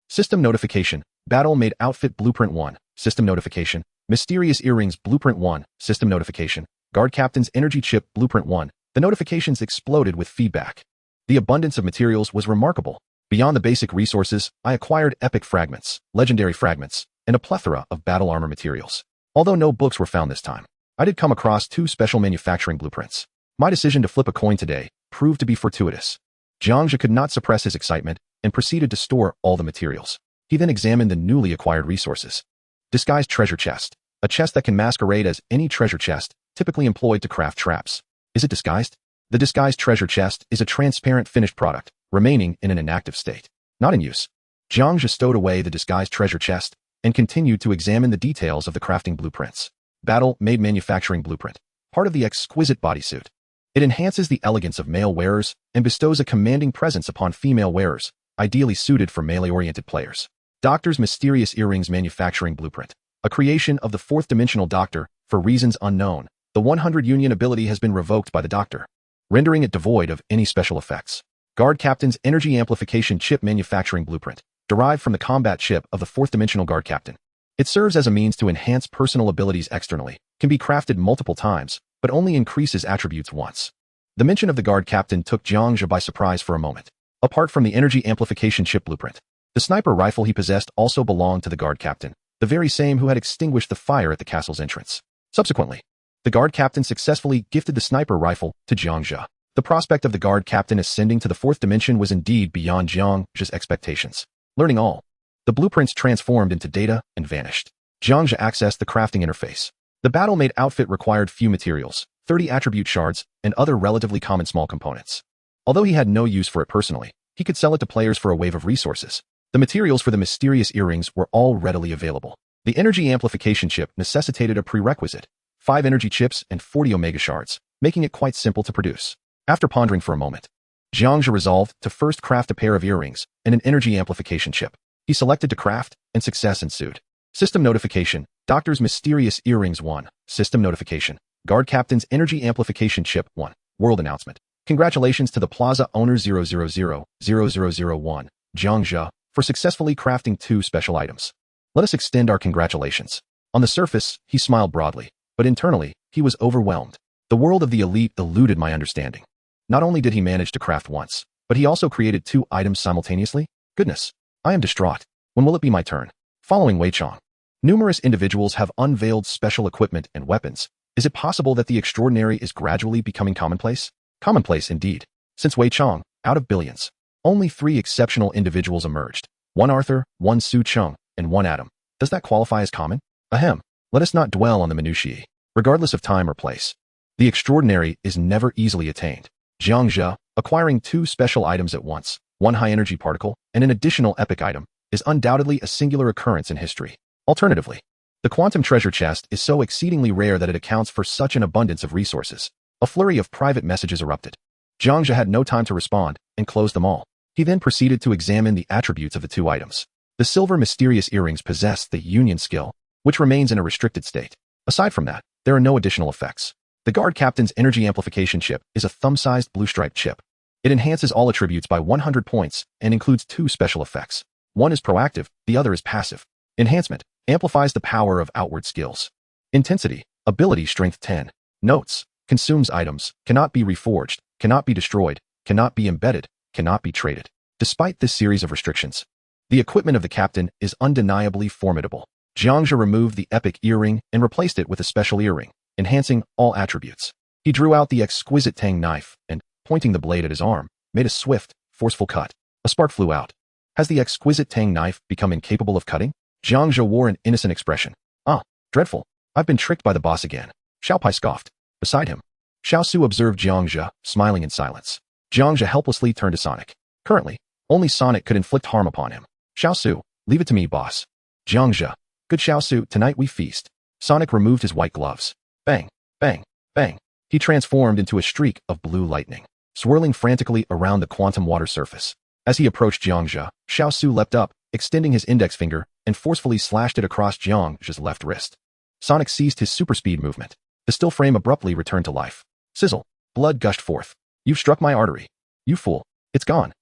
System notification, Battle made outfit blueprint 1. System notification, Mysterious earrings blueprint 1. System notification, Guard captain's energy chip blueprint 1. The notifications exploded with feedback. The abundance of materials was remarkable. Beyond the basic resources, I acquired epic fragments, legendary fragments, and a plethora of battle armor materials. Although no books were found this time, I did come across 2 special manufacturing blueprints. My decision to flip a coin today proved to be fortuitous. Jiang Zhe could not suppress his excitement and proceeded to store all the materials. He then examined the newly acquired resources. Disguised treasure chest, a chest that can masquerade as any treasure chest, typically employed to craft traps. Is it disguised? The disguised treasure chest is a transparent finished product, remaining in an inactive state. Not in use. Jiang Zhe stowed away the disguised treasure chest and continued to examine the details of the crafting blueprints. Battle-made manufacturing blueprint, part of the exquisite bodysuit. It enhances the elegance of male wearers and bestows a commanding presence upon female wearers, ideally suited for melee-oriented players. Doctor's mysterious earrings manufacturing blueprint, a creation of the 4th-dimensional Doctor. For reasons unknown, the 100 Union ability has been revoked by the Doctor, rendering it devoid of any special effects. Guard Captain's Energy Amplification Chip Manufacturing Blueprint, derived from the combat chip of the 4th-dimensional Guard Captain. It serves as a means to enhance personal abilities externally, can be crafted multiple times, but only increases attributes once. The mention of the Guard Captain took Jiang Zhe by surprise for a moment. Apart from the Energy Amplification Chip Blueprint, the sniper rifle he possessed also belonged to the Guard Captain, the very same who had extinguished the fire at the castle's entrance. Subsequently, the Guard Captain successfully gifted the sniper rifle to Jiang Zhe. The prospect of the Guard Captain ascending to the 4th dimension was indeed beyond Jiang Zhe's expectations. Learning all, the blueprints transformed into data and vanished. Jiang Zhe accessed the crafting interface. The battle-made outfit required few materials, 30 attribute shards, and other relatively common small components. Although he had no use for it personally, he could sell it to players for a wave of resources. The materials for the mysterious earrings were all readily available. The energy amplification chip necessitated a prerequisite, 5 energy chips and 40 omega shards, making it quite simple to produce. After pondering for a moment, Jiang Zhe resolved to first craft a pair of earrings and an energy amplification chip. He selected to craft, and success ensued. System notification, Doctor's mysterious earrings 1. System notification, Guard Captain's energy amplification chip 1. World announcement. Congratulations to the Plaza owner 0000001, Jiang Zhe, for successfully crafting 2 special items. Let us extend our congratulations. On the surface, he smiled broadly, but internally, he was overwhelmed. The world of the elite eluded my understanding. Not only did he manage to craft once, but he also created 2 items simultaneously? Goodness, I am distraught. When will it be my turn? Following Wei Chang. Numerous individuals have unveiled special equipment and weapons. Is it possible that the extraordinary is gradually becoming commonplace? Commonplace indeed. Since Wei Chang, out of billions, only 3 exceptional individuals emerged. 1 Arthur, 1 Su Cheng, and 1 Adam. Does that qualify as common? Ahem. Let us not dwell on the minutiae. Regardless of time or place, the extraordinary is never easily attained. Jiang Zhe, acquiring 2 special items at once, 1 high-energy particle, and an additional epic item, is undoubtedly a singular occurrence in history. Alternatively, the quantum treasure chest is so exceedingly rare that it accounts for such an abundance of resources. A flurry of private messages erupted. Jiang Zhe had no time to respond and closed them all. He then proceeded to examine the attributes of the 2 items. The silver mysterious earrings possess the union skill, which remains in a restricted state. Aside from that, there are no additional effects. The Guard Captain's energy amplification chip is a thumb-sized blue-striped chip. It enhances all attributes by 100 points and includes 2 special effects. One is proactive, the other is passive. Enhancement amplifies the power of outward skills. Intensity, ability strength 10. Notes, consumes items, cannot be reforged, cannot be destroyed, cannot be embedded, cannot be traded. Despite this series of restrictions, the equipment of the captain is undeniably formidable. Jiang Zhe removed the epic earring and replaced it with a special earring, enhancing all attributes. He drew out the exquisite Tang knife and, pointing the blade at his arm, made a swift, forceful cut. A spark flew out. Has the exquisite Tang knife become incapable of cutting? Jiang Zhe wore an innocent expression. Ah, dreadful. I've been tricked by the boss again. Xiao Pai scoffed. Beside him, Xiao Su observed Jiang Zhe, smiling in silence. Jiang Zhe helplessly turned to Sonic. Currently, only Sonic could inflict harm upon him. Xiao Su, leave it to me, boss. Jiang Zhe, good Xiao Su, tonight we feast. Sonic removed his white gloves. Bang, bang, bang. He transformed into a streak of blue lightning, swirling frantically around the quantum water surface. As he approached Jiang Zhe, Xiao Su leapt up, extending his index finger, and forcefully slashed it across Jiang Zhe's left wrist. Sonic ceased his super speed movement. The still frame abruptly returned to life. Sizzle. Blood gushed forth. You've struck my artery. You fool. It's gone.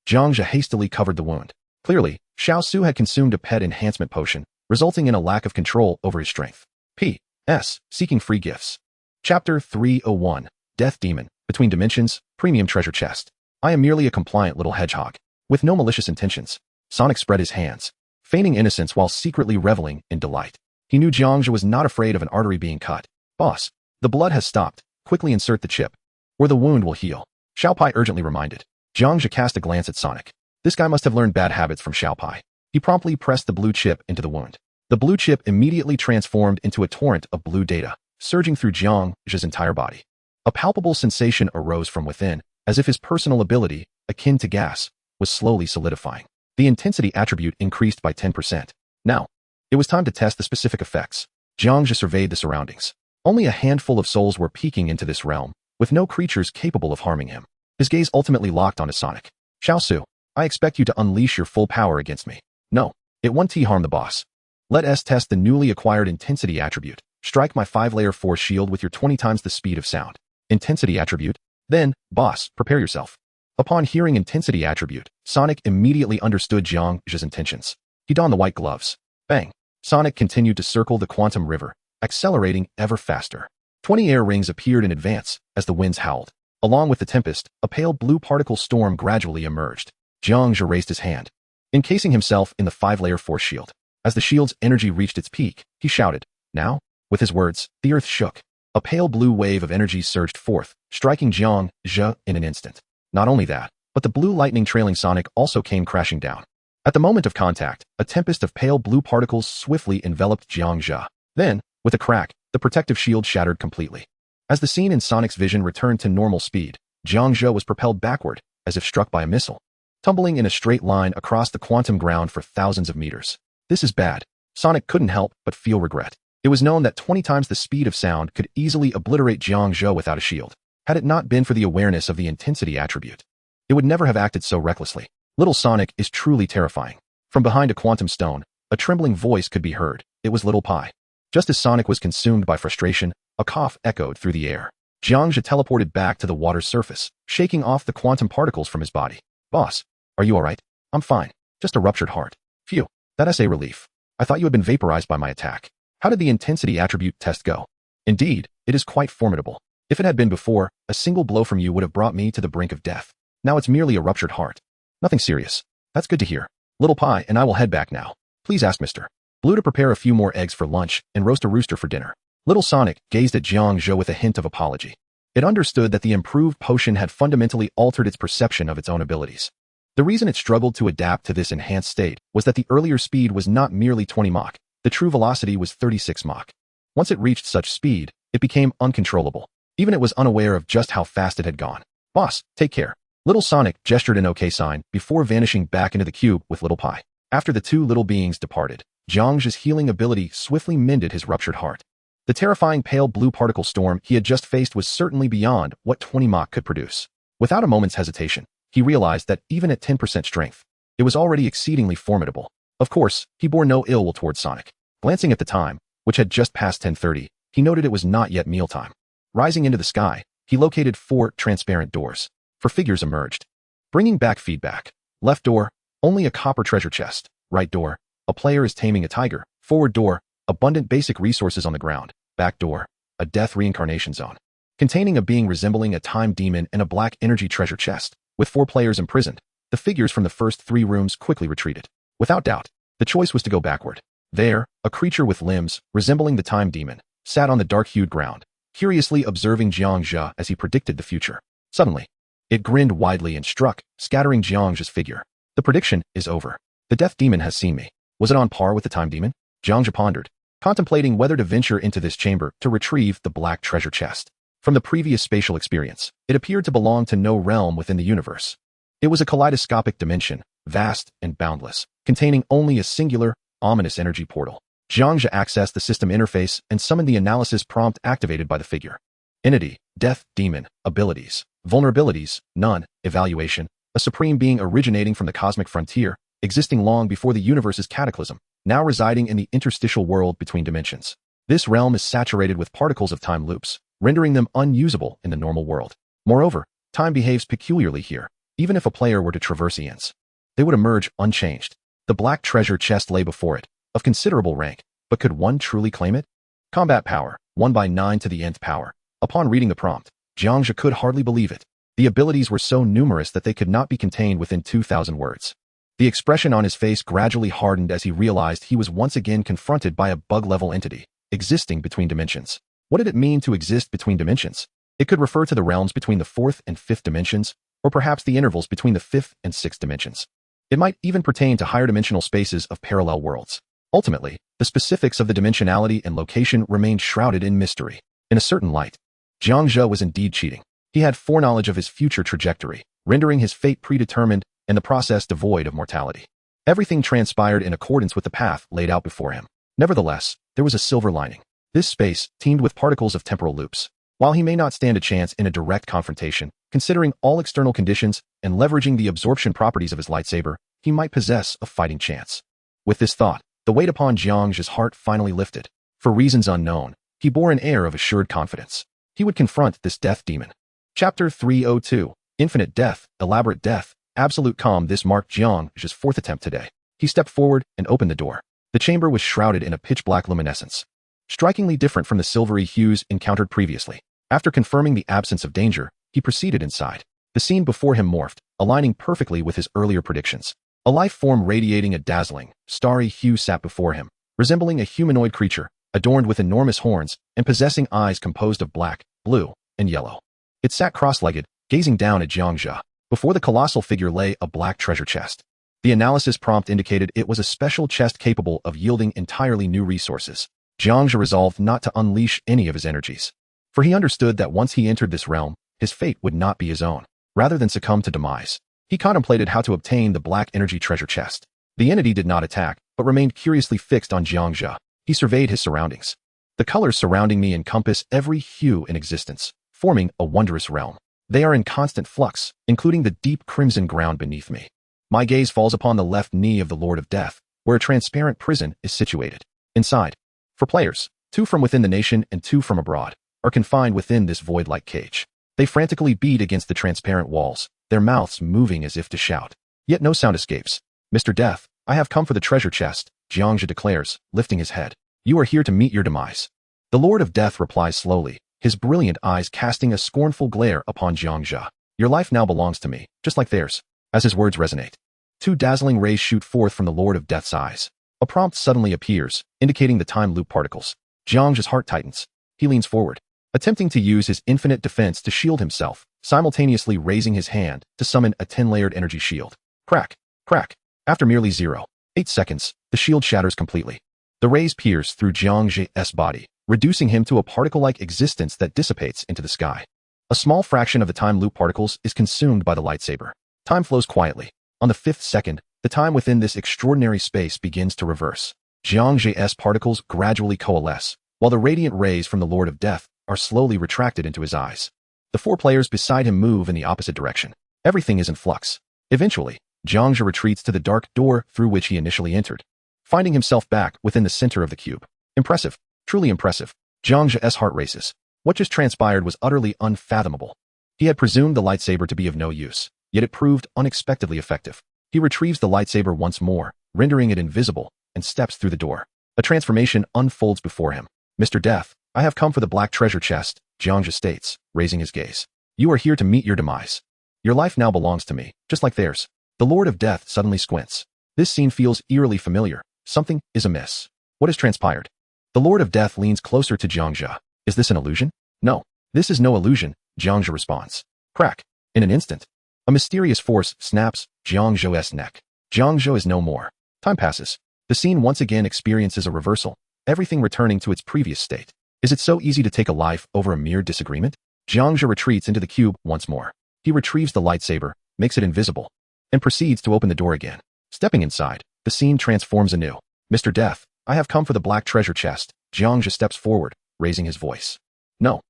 Jiang Zhe hastily covered the wound. Clearly, Xiao Su had consumed a pet enhancement potion, resulting in a lack of control over his strength. P.S. Seeking free gifts. Chapter 301. Death Demon. Between Dimensions. Premium Treasure Chest. I am merely a compliant little hedgehog. With no malicious intentions. Sonic spread his hands, feigning innocence while secretly reveling in delight. He knew Jiang Zhe was not afraid of an artery being cut. Boss, the blood has stopped. Quickly insert the chip, or the wound will heal. Xiao Pai urgently reminded. Jiang Zhe cast a glance at Sonic. This guy must have learned bad habits from Xiao Pai. He promptly pressed the blue chip into the wound. The blue chip immediately transformed into a torrent of blue data, surging through Jiang Zhe's entire body. A palpable sensation arose from within, as if his personal ability, akin to gas, was slowly solidifying. The intensity attribute increased by 10%. Now, it was time to test the specific effects. Jiang Zhe surveyed the surroundings. Only a handful of souls were peeking into this realm, with no creatures capable of harming him. His gaze ultimately locked onto Sonic. Xiao Su, I expect you to unleash your full power against me. No, it won't harm the boss. Let us test the newly acquired intensity attribute. Strike my 5-layer force shield with your 20 times the speed of sound. Intensity attribute. Then, boss, prepare yourself. Upon hearing intensity attribute, Sonic immediately understood Jiang Zhe's intentions. He donned the white gloves. Bang. Sonic continued to circle the quantum river, accelerating ever faster. 20 air rings appeared in advance as the winds howled. Along with the tempest, a pale blue particle storm gradually emerged. Jiang Zhe raised his hand, encasing himself in the 5-layer force shield. As the shield's energy reached its peak, he shouted, now? With his words, the earth shook. A pale blue wave of energy surged forth, striking Jiang Zhe in an instant. Not only that, but the blue lightning trailing Sonic also came crashing down. At the moment of contact, a tempest of pale blue particles swiftly enveloped Jiang Zhe. Then, with a crack, the protective shield shattered completely. As the scene in Sonic's vision returned to normal speed, Jiang Zhe was propelled backward, as if struck by a missile. tumbling in a straight line across the quantum ground for thousands of meters. This is bad. Sonic couldn't help but feel regret. It was known that 20 times the speed of sound could easily obliterate Jiang Zhe without a shield. Had it not been for the awareness of the intensity attribute, it would never have acted so recklessly. Little Sonic is truly terrifying. From behind a quantum stone, a trembling voice could be heard. It was Little Pi. Just as Sonic was consumed by frustration, a cough echoed through the air. Jiang Zhe teleported back to the water's surface, shaking off the quantum particles from his body. Boss, are you alright? I'm fine. Just a ruptured heart. Phew, that's a relief. I thought you had been vaporized by my attack. How did the intensity attribute test go? Indeed, it is quite formidable. If it had been before, a single blow from you would have brought me to the brink of death. Now it's merely a ruptured heart. Nothing serious. That's good to hear. Little Pi and I will head back now. Please ask Mr. Blue to prepare a few more eggs for lunch and roast a rooster for dinner. Little Sonic gazed at Jiang Zhe with a hint of apology. It understood that the improved potion had fundamentally altered its perception of its own abilities. The reason it struggled to adapt to this enhanced state was that the earlier speed was not merely 20 Mach. The true velocity was 36 Mach. Once it reached such speed, it became uncontrollable. Even it was unaware of just how fast it had gone. Boss, take care. Little Sonic gestured an OK sign before vanishing back into the cube with Little Pi. After the two little beings departed, Jiang Zhe's healing ability swiftly mended his ruptured heart. The terrifying pale blue particle storm he had just faced was certainly beyond what 20 Mach could produce. Without a moment's hesitation, he realized that even at 10% strength, it was already exceedingly formidable. Of course, he bore no ill will towards Sonic. Glancing at the time, which had just passed 10:30, he noted it was not yet mealtime. Rising into the sky, he located 4 transparent doors. 4 figures emerged. Bringing back feedback. Left door, only a copper treasure chest. Right door, a player is taming a tiger. Forward door, abundant basic resources on the ground. Back door, a death reincarnation zone. Containing a being resembling a time demon and a black energy treasure chest. With 4 players imprisoned, the figures from the first 3 rooms quickly retreated. Without doubt, the choice was to go backward. There, a creature with limbs, resembling the time demon, sat on the dark-hued ground, curiously observing Jiang Zhe as he predicted the future. Suddenly, it grinned widely and struck, scattering Jiang Zhe's figure. The prediction is over. The death demon has seen me. Was it on par with the time demon? Jiang Zhe pondered, contemplating whether to venture into this chamber to retrieve the black treasure chest. From the previous spatial experience, it appeared to belong to no realm within the universe. It was a kaleidoscopic dimension, vast and boundless, containing only a singular, ominous energy portal. Jiang Zhe accessed the system interface and summoned the analysis prompt activated by the figure. Entity, death, demon, abilities, vulnerabilities, none, evaluation, a supreme being originating from the cosmic frontier, existing long before the universe's cataclysm, now residing in the interstitial world between dimensions. This realm is saturated with particles of time loops, rendering them unusable in the normal world. Moreover, time behaves peculiarly here. Even if a player were to traverse eons, they would emerge unchanged. The black treasure chest lay before it, of considerable rank, but could one truly claim it? Combat power, 1/9 to the nth power. Upon reading the prompt, Jiang Zhe could hardly believe it. The abilities were so numerous that they could not be contained within 2,000 words. The expression on his face gradually hardened as he realized he was once again confronted by a bug-level entity, existing between dimensions. What did it mean to exist between dimensions? It could refer to the realms between the 4th and 5th dimensions, or perhaps the intervals between the 5th and 6th dimensions. It might even pertain to higher dimensional spaces of parallel worlds. Ultimately, the specifics of the dimensionality and location remained shrouded in mystery. In a certain light, Jiang Zhe was indeed cheating. He had foreknowledge of his future trajectory, rendering his fate predetermined and the process devoid of mortality. Everything transpired in accordance with the path laid out before him. Nevertheless, there was a silver lining. This space teemed with particles of temporal loops. While he may not stand a chance in a direct confrontation, considering all external conditions and leveraging the absorption properties of his lightsaber, he might possess a fighting chance. With this thought, the weight upon Jiang Zhe's heart finally lifted. For reasons unknown, he bore an air of assured confidence. He would confront this death demon. Chapter 302, Infinite Death, Elaborate Death, Absolute Calm. This marked Jiang Zhe's 4th attempt today. He stepped forward and opened the door. The chamber was shrouded in a pitch-black luminescence, strikingly different from the silvery hues encountered previously. After confirming the absence of danger, he proceeded inside. The scene before him morphed, aligning perfectly with his earlier predictions. A life form radiating a dazzling, starry hue sat before him, resembling a humanoid creature, adorned with enormous horns and possessing eyes composed of black, blue, and yellow. It sat cross-legged, gazing down at Jiang Zhe. Before the colossal figure lay a black treasure chest. The analysis prompt indicated it was a special chest capable of yielding entirely new resources. Jiang Zhe resolved not to unleash any of his energies, for he understood that once he entered this realm, his fate would not be his own. Rather than succumb to demise, He contemplated how to obtain the black energy treasure chest. The entity did not attack, but remained curiously fixed on Jiang Zhe. He surveyed his surroundings. The colors surrounding me encompass every hue in existence, forming a wondrous realm. They are in constant flux, including the deep crimson ground beneath me. My gaze falls upon the left knee of the Lord of Death, where a transparent prison is situated. Inside, for players, 2 from within the nation and 2 from abroad, are confined within this void-like cage. They frantically beat against the transparent walls, their mouths moving as if to shout. Yet no sound escapes. Mr. Death, I have come for the treasure chest, Jiang Zhe declares, lifting his head. You are here to meet your demise. The Lord of Death replies slowly, his brilliant eyes casting a scornful glare upon Jiang Zhe. Your life now belongs to me, just like theirs. As his words resonate, 2 dazzling rays shoot forth from the Lord of Death's eyes. A prompt suddenly appears, indicating the time loop particles. Jiang Zhe's heart tightens. He leans forward, attempting to use his infinite defense to shield himself, simultaneously raising his hand to summon a 10-layered energy shield. Crack, crack. After merely 0.8 seconds, the shield shatters completely. The rays pierce through Jiang Zhe's body, reducing him to a particle-like existence that dissipates into the sky. A small fraction of the time loop particles is consumed by the lightsaber. Time flows quietly. On the 5th second, the time within this extraordinary space begins to reverse. Jiang Zhe's particles gradually coalesce, while the radiant rays from the Lord of Death are slowly retracted into his eyes. The 4 players beside him move in the opposite direction. Everything is in flux. Eventually, Jiang Zhe retreats to the dark door through which he initially entered, finding himself back within the center of the cube. Impressive. Truly impressive. Jiang Zhe's heart races. What just transpired was utterly unfathomable. He had presumed the lightsaber to be of no use, yet it proved unexpectedly effective. He retrieves the lightsaber once more, rendering it invisible, and steps through the door. A transformation unfolds before him. Mr. Death, I have come for the black treasure chest, Jiang Zhe states, raising his gaze. You are here to meet your demise. Your life now belongs to me, just like theirs. The Lord of Death suddenly squints. This scene feels eerily familiar. Something is amiss. What has transpired? The Lord of Death leans closer to Jiang Zhe. Is this an illusion? No. This is no illusion, Jiang Zhe responds. Crack. In an instant, a mysterious force snaps Jiang Zhe's neck. Jiang Zhe is no more. Time passes. The scene once again experiences a reversal, everything returning to its previous state. Is it so easy to take a life over a mere disagreement? Jiang Zhe retreats into the cube once more. He retrieves the lightsaber, makes it invisible, and proceeds to open the door again. Stepping inside, the scene transforms anew. Mr. Death, I have come for the black treasure chest. Jiang Zhe steps forward, raising his voice. No,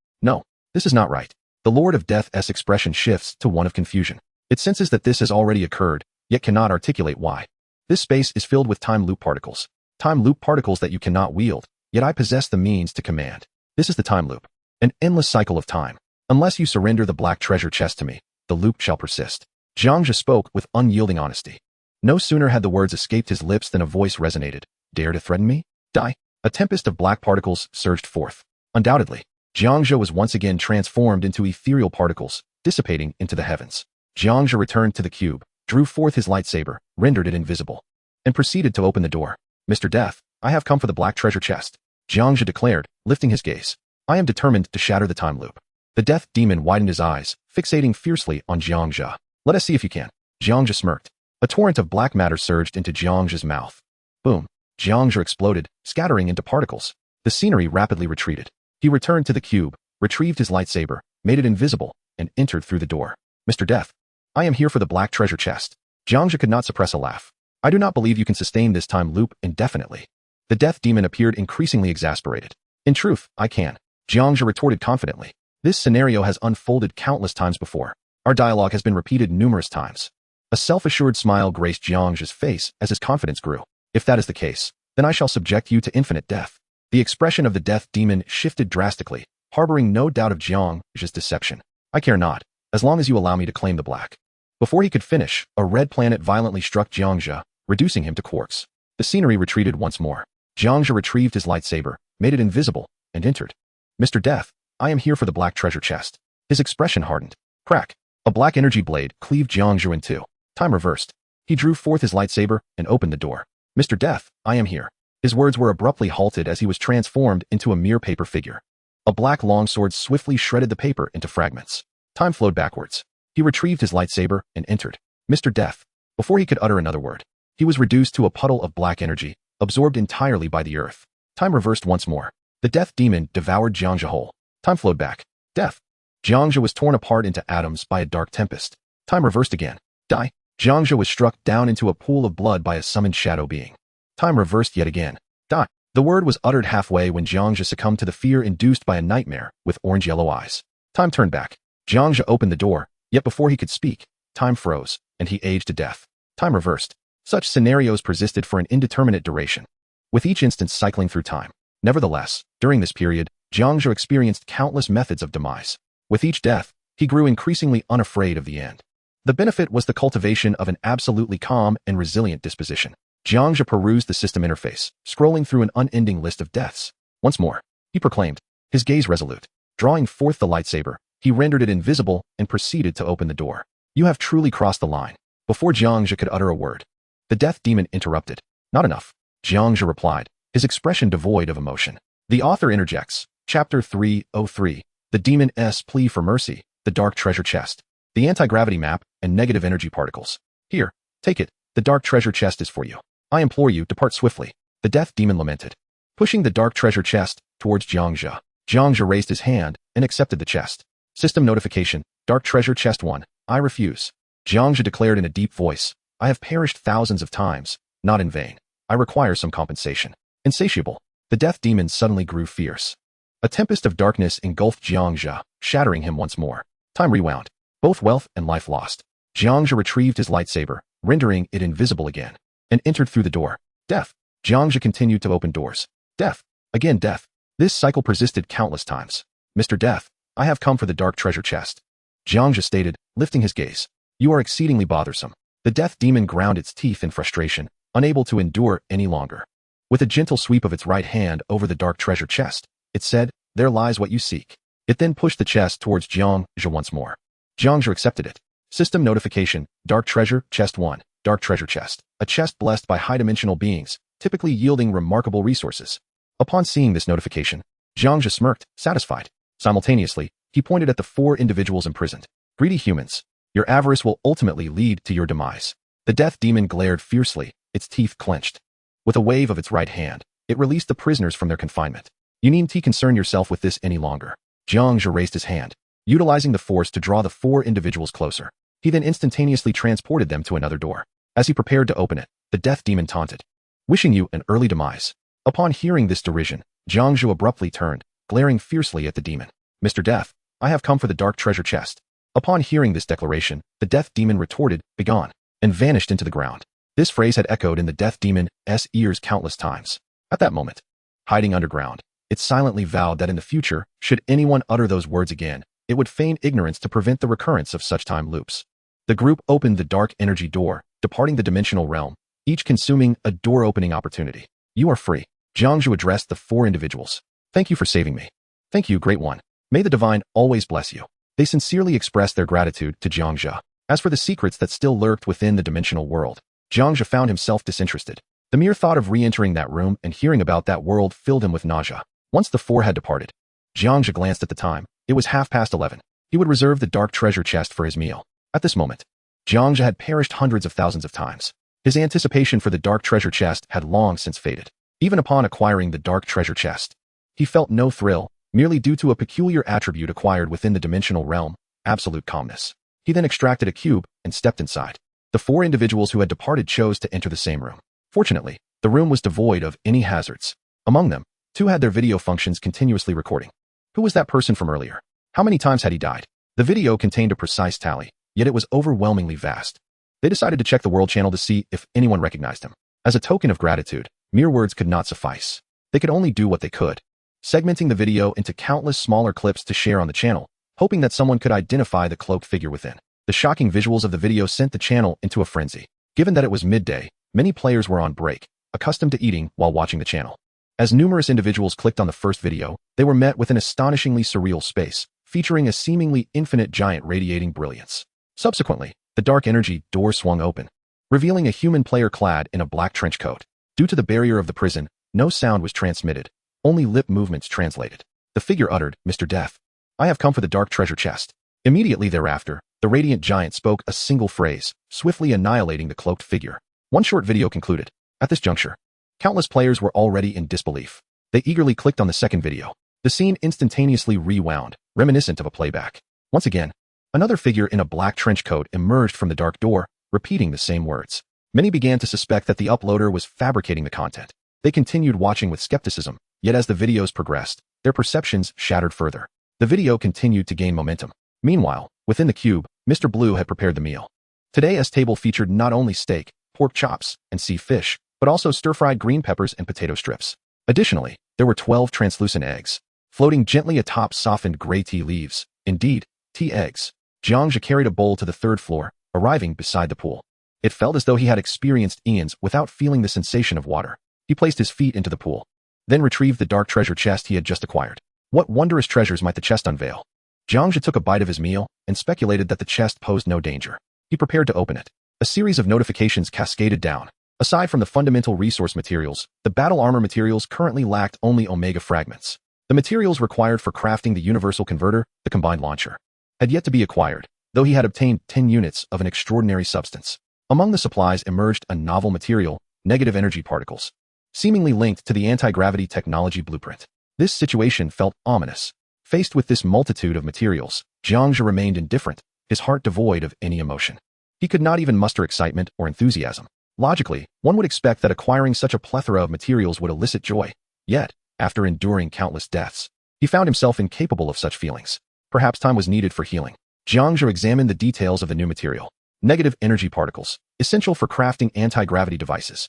this is not right. The Lord of Death's expression shifts to one of confusion. It senses that this has already occurred, yet cannot articulate why. This space is filled with time loop particles. Time loop particles that you cannot wield, yet I possess the means to command. This is the time loop. An endless cycle of time. Unless you surrender the black treasure chest to me, the loop shall persist. Jiang Zhe spoke with unyielding honesty. No sooner had the words escaped his lips than a voice resonated. Dare to threaten me? Die. A tempest of black particles surged forth. Undoubtedly, Jiang Zhe was once again transformed into ethereal particles, dissipating into the heavens. Jiang Zhe returned to the cube, drew forth his lightsaber, rendered it invisible, and proceeded to open the door. Mr. Death, I have come for the black treasure chest, Jiang Zhe declared, lifting his gaze. I am determined to shatter the time loop. The death demon widened his eyes, fixating fiercely on Jiang Zhe. Let us see if you can. Jiang Zhe smirked. A torrent of black matter surged into Jiang Zhe's mouth. Boom. Jiang Zhe exploded, scattering into particles. The scenery rapidly retreated. He returned to the cube, retrieved his lightsaber, made it invisible, and entered through the door. Mr. Death, I am here for the black treasure chest. Jiang Zhe could not suppress a laugh. I do not believe you can sustain this time loop indefinitely. The death demon appeared increasingly exasperated. In truth, I can. Jiang Zhe retorted confidently. This scenario has unfolded countless times before. Our dialogue has been repeated numerous times. A self-assured smile graced Jiang Zhe's face as his confidence grew. If that is the case, then I shall subject you to infinite death. The expression of the death demon shifted drastically, harboring no doubt of Jiang Zhe's deception. I care not, as long as you allow me to claim the black. Before he could finish, a red planet violently struck Jiang Zhe, reducing him to quarks. The scenery retreated once more. Jiang Zhe retrieved his lightsaber, made it invisible, and entered. Mr. Death, I am here for the black treasure chest. His expression hardened. Crack. A black energy blade cleaved Jiang Zhe in two. Time reversed. He drew forth his lightsaber and opened the door. Mr. Death, I am here. His words were abruptly halted as he was transformed into a mere paper figure. A black longsword swiftly shredded the paper into fragments. Time flowed backwards. He retrieved his lightsaber and entered. Mr. Death. Before he could utter another word, he was reduced to a puddle of black energy, absorbed entirely by the earth. Time reversed once more. The death demon devoured Jiang Zhe whole. Time flowed back. Death. Jiang Zhe was torn apart into atoms by a dark tempest. Time reversed again. Die. Jiang Zhe was struck down into a pool of blood by a summoned shadow being. Time reversed yet again. Die. The word was uttered halfway when Jiang Zhe succumbed to the fear induced by a nightmare with orange-yellow eyes. Time turned back. Jiang Zhe opened the door, yet before he could speak, time froze, and he aged to death. Time reversed. Such scenarios persisted for an indeterminate duration, with each instance cycling through time. Nevertheless, during this period, Jiang Zhe experienced countless methods of demise. With each death, he grew increasingly unafraid of the end. The benefit was the cultivation of an absolutely calm and resilient disposition. Jiang Zhe perused the system interface, scrolling through an unending list of deaths. Once more, he proclaimed, his gaze resolute. Drawing forth the lightsaber, he rendered it invisible and proceeded to open the door. You have truly crossed the line. Before Jiang Zhe could utter a word, the death demon interrupted. Not enough. Jiang Zhe replied, his expression devoid of emotion. The author interjects. Chapter 303. The Demon's Plea for Mercy, the Dark Treasure Chest. The Anti-Gravity Map and Negative Energy Particles. Here, take it. The Dark Treasure Chest is for you. I implore you, depart swiftly. The death demon lamented. Pushing the Dark Treasure Chest towards Jiang Zhe. Jiang Zhe raised his hand and accepted the chest. System notification. Dark Treasure Chest 1. I refuse. Jiang Zhe declared in a deep voice. I have perished thousands of times, not in vain. I require some compensation. Insatiable. The death demon suddenly grew fierce. A tempest of darkness engulfed Jiang Zhe, shattering him once more. Time rewound. Both wealth and life lost. Jiang Zhe retrieved his lightsaber, rendering it invisible again, and entered through the door. Death. Jiang Zhe continued to open doors. Death. Again death. This cycle persisted countless times. Mr. Death, I have come for the Dark Treasure Chest. Jiang Zhe stated, lifting his gaze. You are exceedingly bothersome. The death demon ground its teeth in frustration, unable to endure any longer. With a gentle sweep of its right hand over the Dark Treasure Chest, it said, there lies what you seek. It then pushed the chest towards Jiang Zhe once more. Jiang Zhe accepted it. System notification. Dark Treasure Chest 1. Dark Treasure Chest. A chest blessed by high-dimensional beings, typically yielding remarkable resources. Upon seeing this notification, Jiang Zhe smirked, satisfied. Simultaneously, he pointed at the 4 individuals imprisoned. Greedy humans. Your avarice will ultimately lead to your demise. The death demon glared fiercely, its teeth clenched. With a wave of its right hand, it released the prisoners from their confinement. You needn't concern yourself with this any longer. Jiang Zhe raised his hand, utilizing the force to draw the 4 individuals closer. He then instantaneously transported them to another door. As he prepared to open it, the death demon taunted. Wishing you an early demise. Upon hearing this derision, Jiang Zhe abruptly turned, glaring fiercely at the demon. Mr. Death, I have come for the Dark Treasure Chest. Upon hearing this declaration, the death demon retorted, begone, and vanished into the ground. This phrase had echoed in the death demon's ears countless times. At that moment, hiding underground, it silently vowed that in the future, should anyone utter those words again, it would feign ignorance to prevent the recurrence of such time loops. The group opened the dark energy door, departing the dimensional realm, each consuming a door-opening opportunity. You are free. Jiang Zhe addressed the 4 individuals. Thank you for saving me. Thank you, Great One. May the Divine always bless you. They sincerely expressed their gratitude to Jiang Zhe. As for the secrets that still lurked within the dimensional world, Jiang Zhe found himself disinterested. The mere thought of re-entering that room and hearing about that world filled him with nausea. Once the 4 had departed, Jiang Zhe glanced at the time. It was 11:30. He would reserve the Dark Treasure Chest for his meal. At this moment, Jiang Zhe had perished hundreds of thousands of times. His anticipation for the Dark Treasure Chest had long since faded. Even upon acquiring the Dark Treasure Chest, he felt no thrill, merely due to a peculiar attribute acquired within the dimensional realm, absolute calmness. He then extracted a cube and stepped inside. The 4 individuals who had departed chose to enter the same room. Fortunately, the room was devoid of any hazards. Among them, 2 had their video functions continuously recording. Who was that person from earlier? How many times had he died? The video contained a precise tally, yet it was overwhelmingly vast. They decided to check the world channel to see if anyone recognized him. As a token of gratitude, mere words could not suffice. They could only do what they could, segmenting the video into countless smaller clips to share on the channel, hoping that someone could identify the cloaked figure within. The shocking visuals of the video sent the channel into a frenzy. Given that it was midday, many players were on break, accustomed to eating while watching the channel. As numerous individuals clicked on the first video, they were met with an astonishingly surreal space, featuring a seemingly infinite giant radiating brilliance. Subsequently, the dark energy door swung open, revealing a human player clad in a black trench coat. Due to the barrier of the prison, no sound was transmitted, only lip movements translated. The figure uttered, Mr. Death, I have come for the Dark Treasure Chest. Immediately thereafter, the radiant giant spoke a single phrase, swiftly annihilating the cloaked figure. One short video concluded. At this juncture, countless players were already in disbelief. They eagerly clicked on the second video. The scene instantaneously rewound, reminiscent of a playback. Once again, another figure in a black trench coat emerged from the dark door, repeating the same words. Many began to suspect that the uploader was fabricating the content. They continued watching with skepticism, yet as the videos progressed, their perceptions shattered further. The video continued to gain momentum. Meanwhile, within the cube, Mr. Blue had prepared the meal. Today's table featured not only steak, pork chops, and sea fish, but also stir-fried green peppers and potato strips. Additionally, there were 12 translucent eggs, floating gently atop softened gray tea leaves. Indeed, tea eggs. Jiang Zhe carried a bowl to the third floor, arriving beside the pool. It felt as though he had experienced eons without feeling the sensation of water. He placed his feet into the pool, then retrieved the dark treasure chest he had just acquired. What wondrous treasures might the chest unveil? Jiang Zhe took a bite of his meal and speculated that the chest posed no danger. He prepared to open it. A series of notifications cascaded down. Aside from the fundamental resource materials, the battle armor materials currently lacked only Omega fragments. The materials required for crafting the universal converter, the combined launcher, had yet to be acquired, though he had obtained 10 units of an extraordinary substance. Among the supplies emerged a novel material, negative energy particles, seemingly linked to the anti-gravity technology blueprint. This situation felt ominous. Faced with this multitude of materials, Jiang Zhe remained indifferent, his heart devoid of any emotion. He could not even muster excitement or enthusiasm. Logically, one would expect that acquiring such a plethora of materials would elicit joy. Yet, after enduring countless deaths, he found himself incapable of such feelings. Perhaps time was needed for healing. Jiang Zhe examined the details of the new material. Negative energy particles, essential for crafting anti-gravity devices.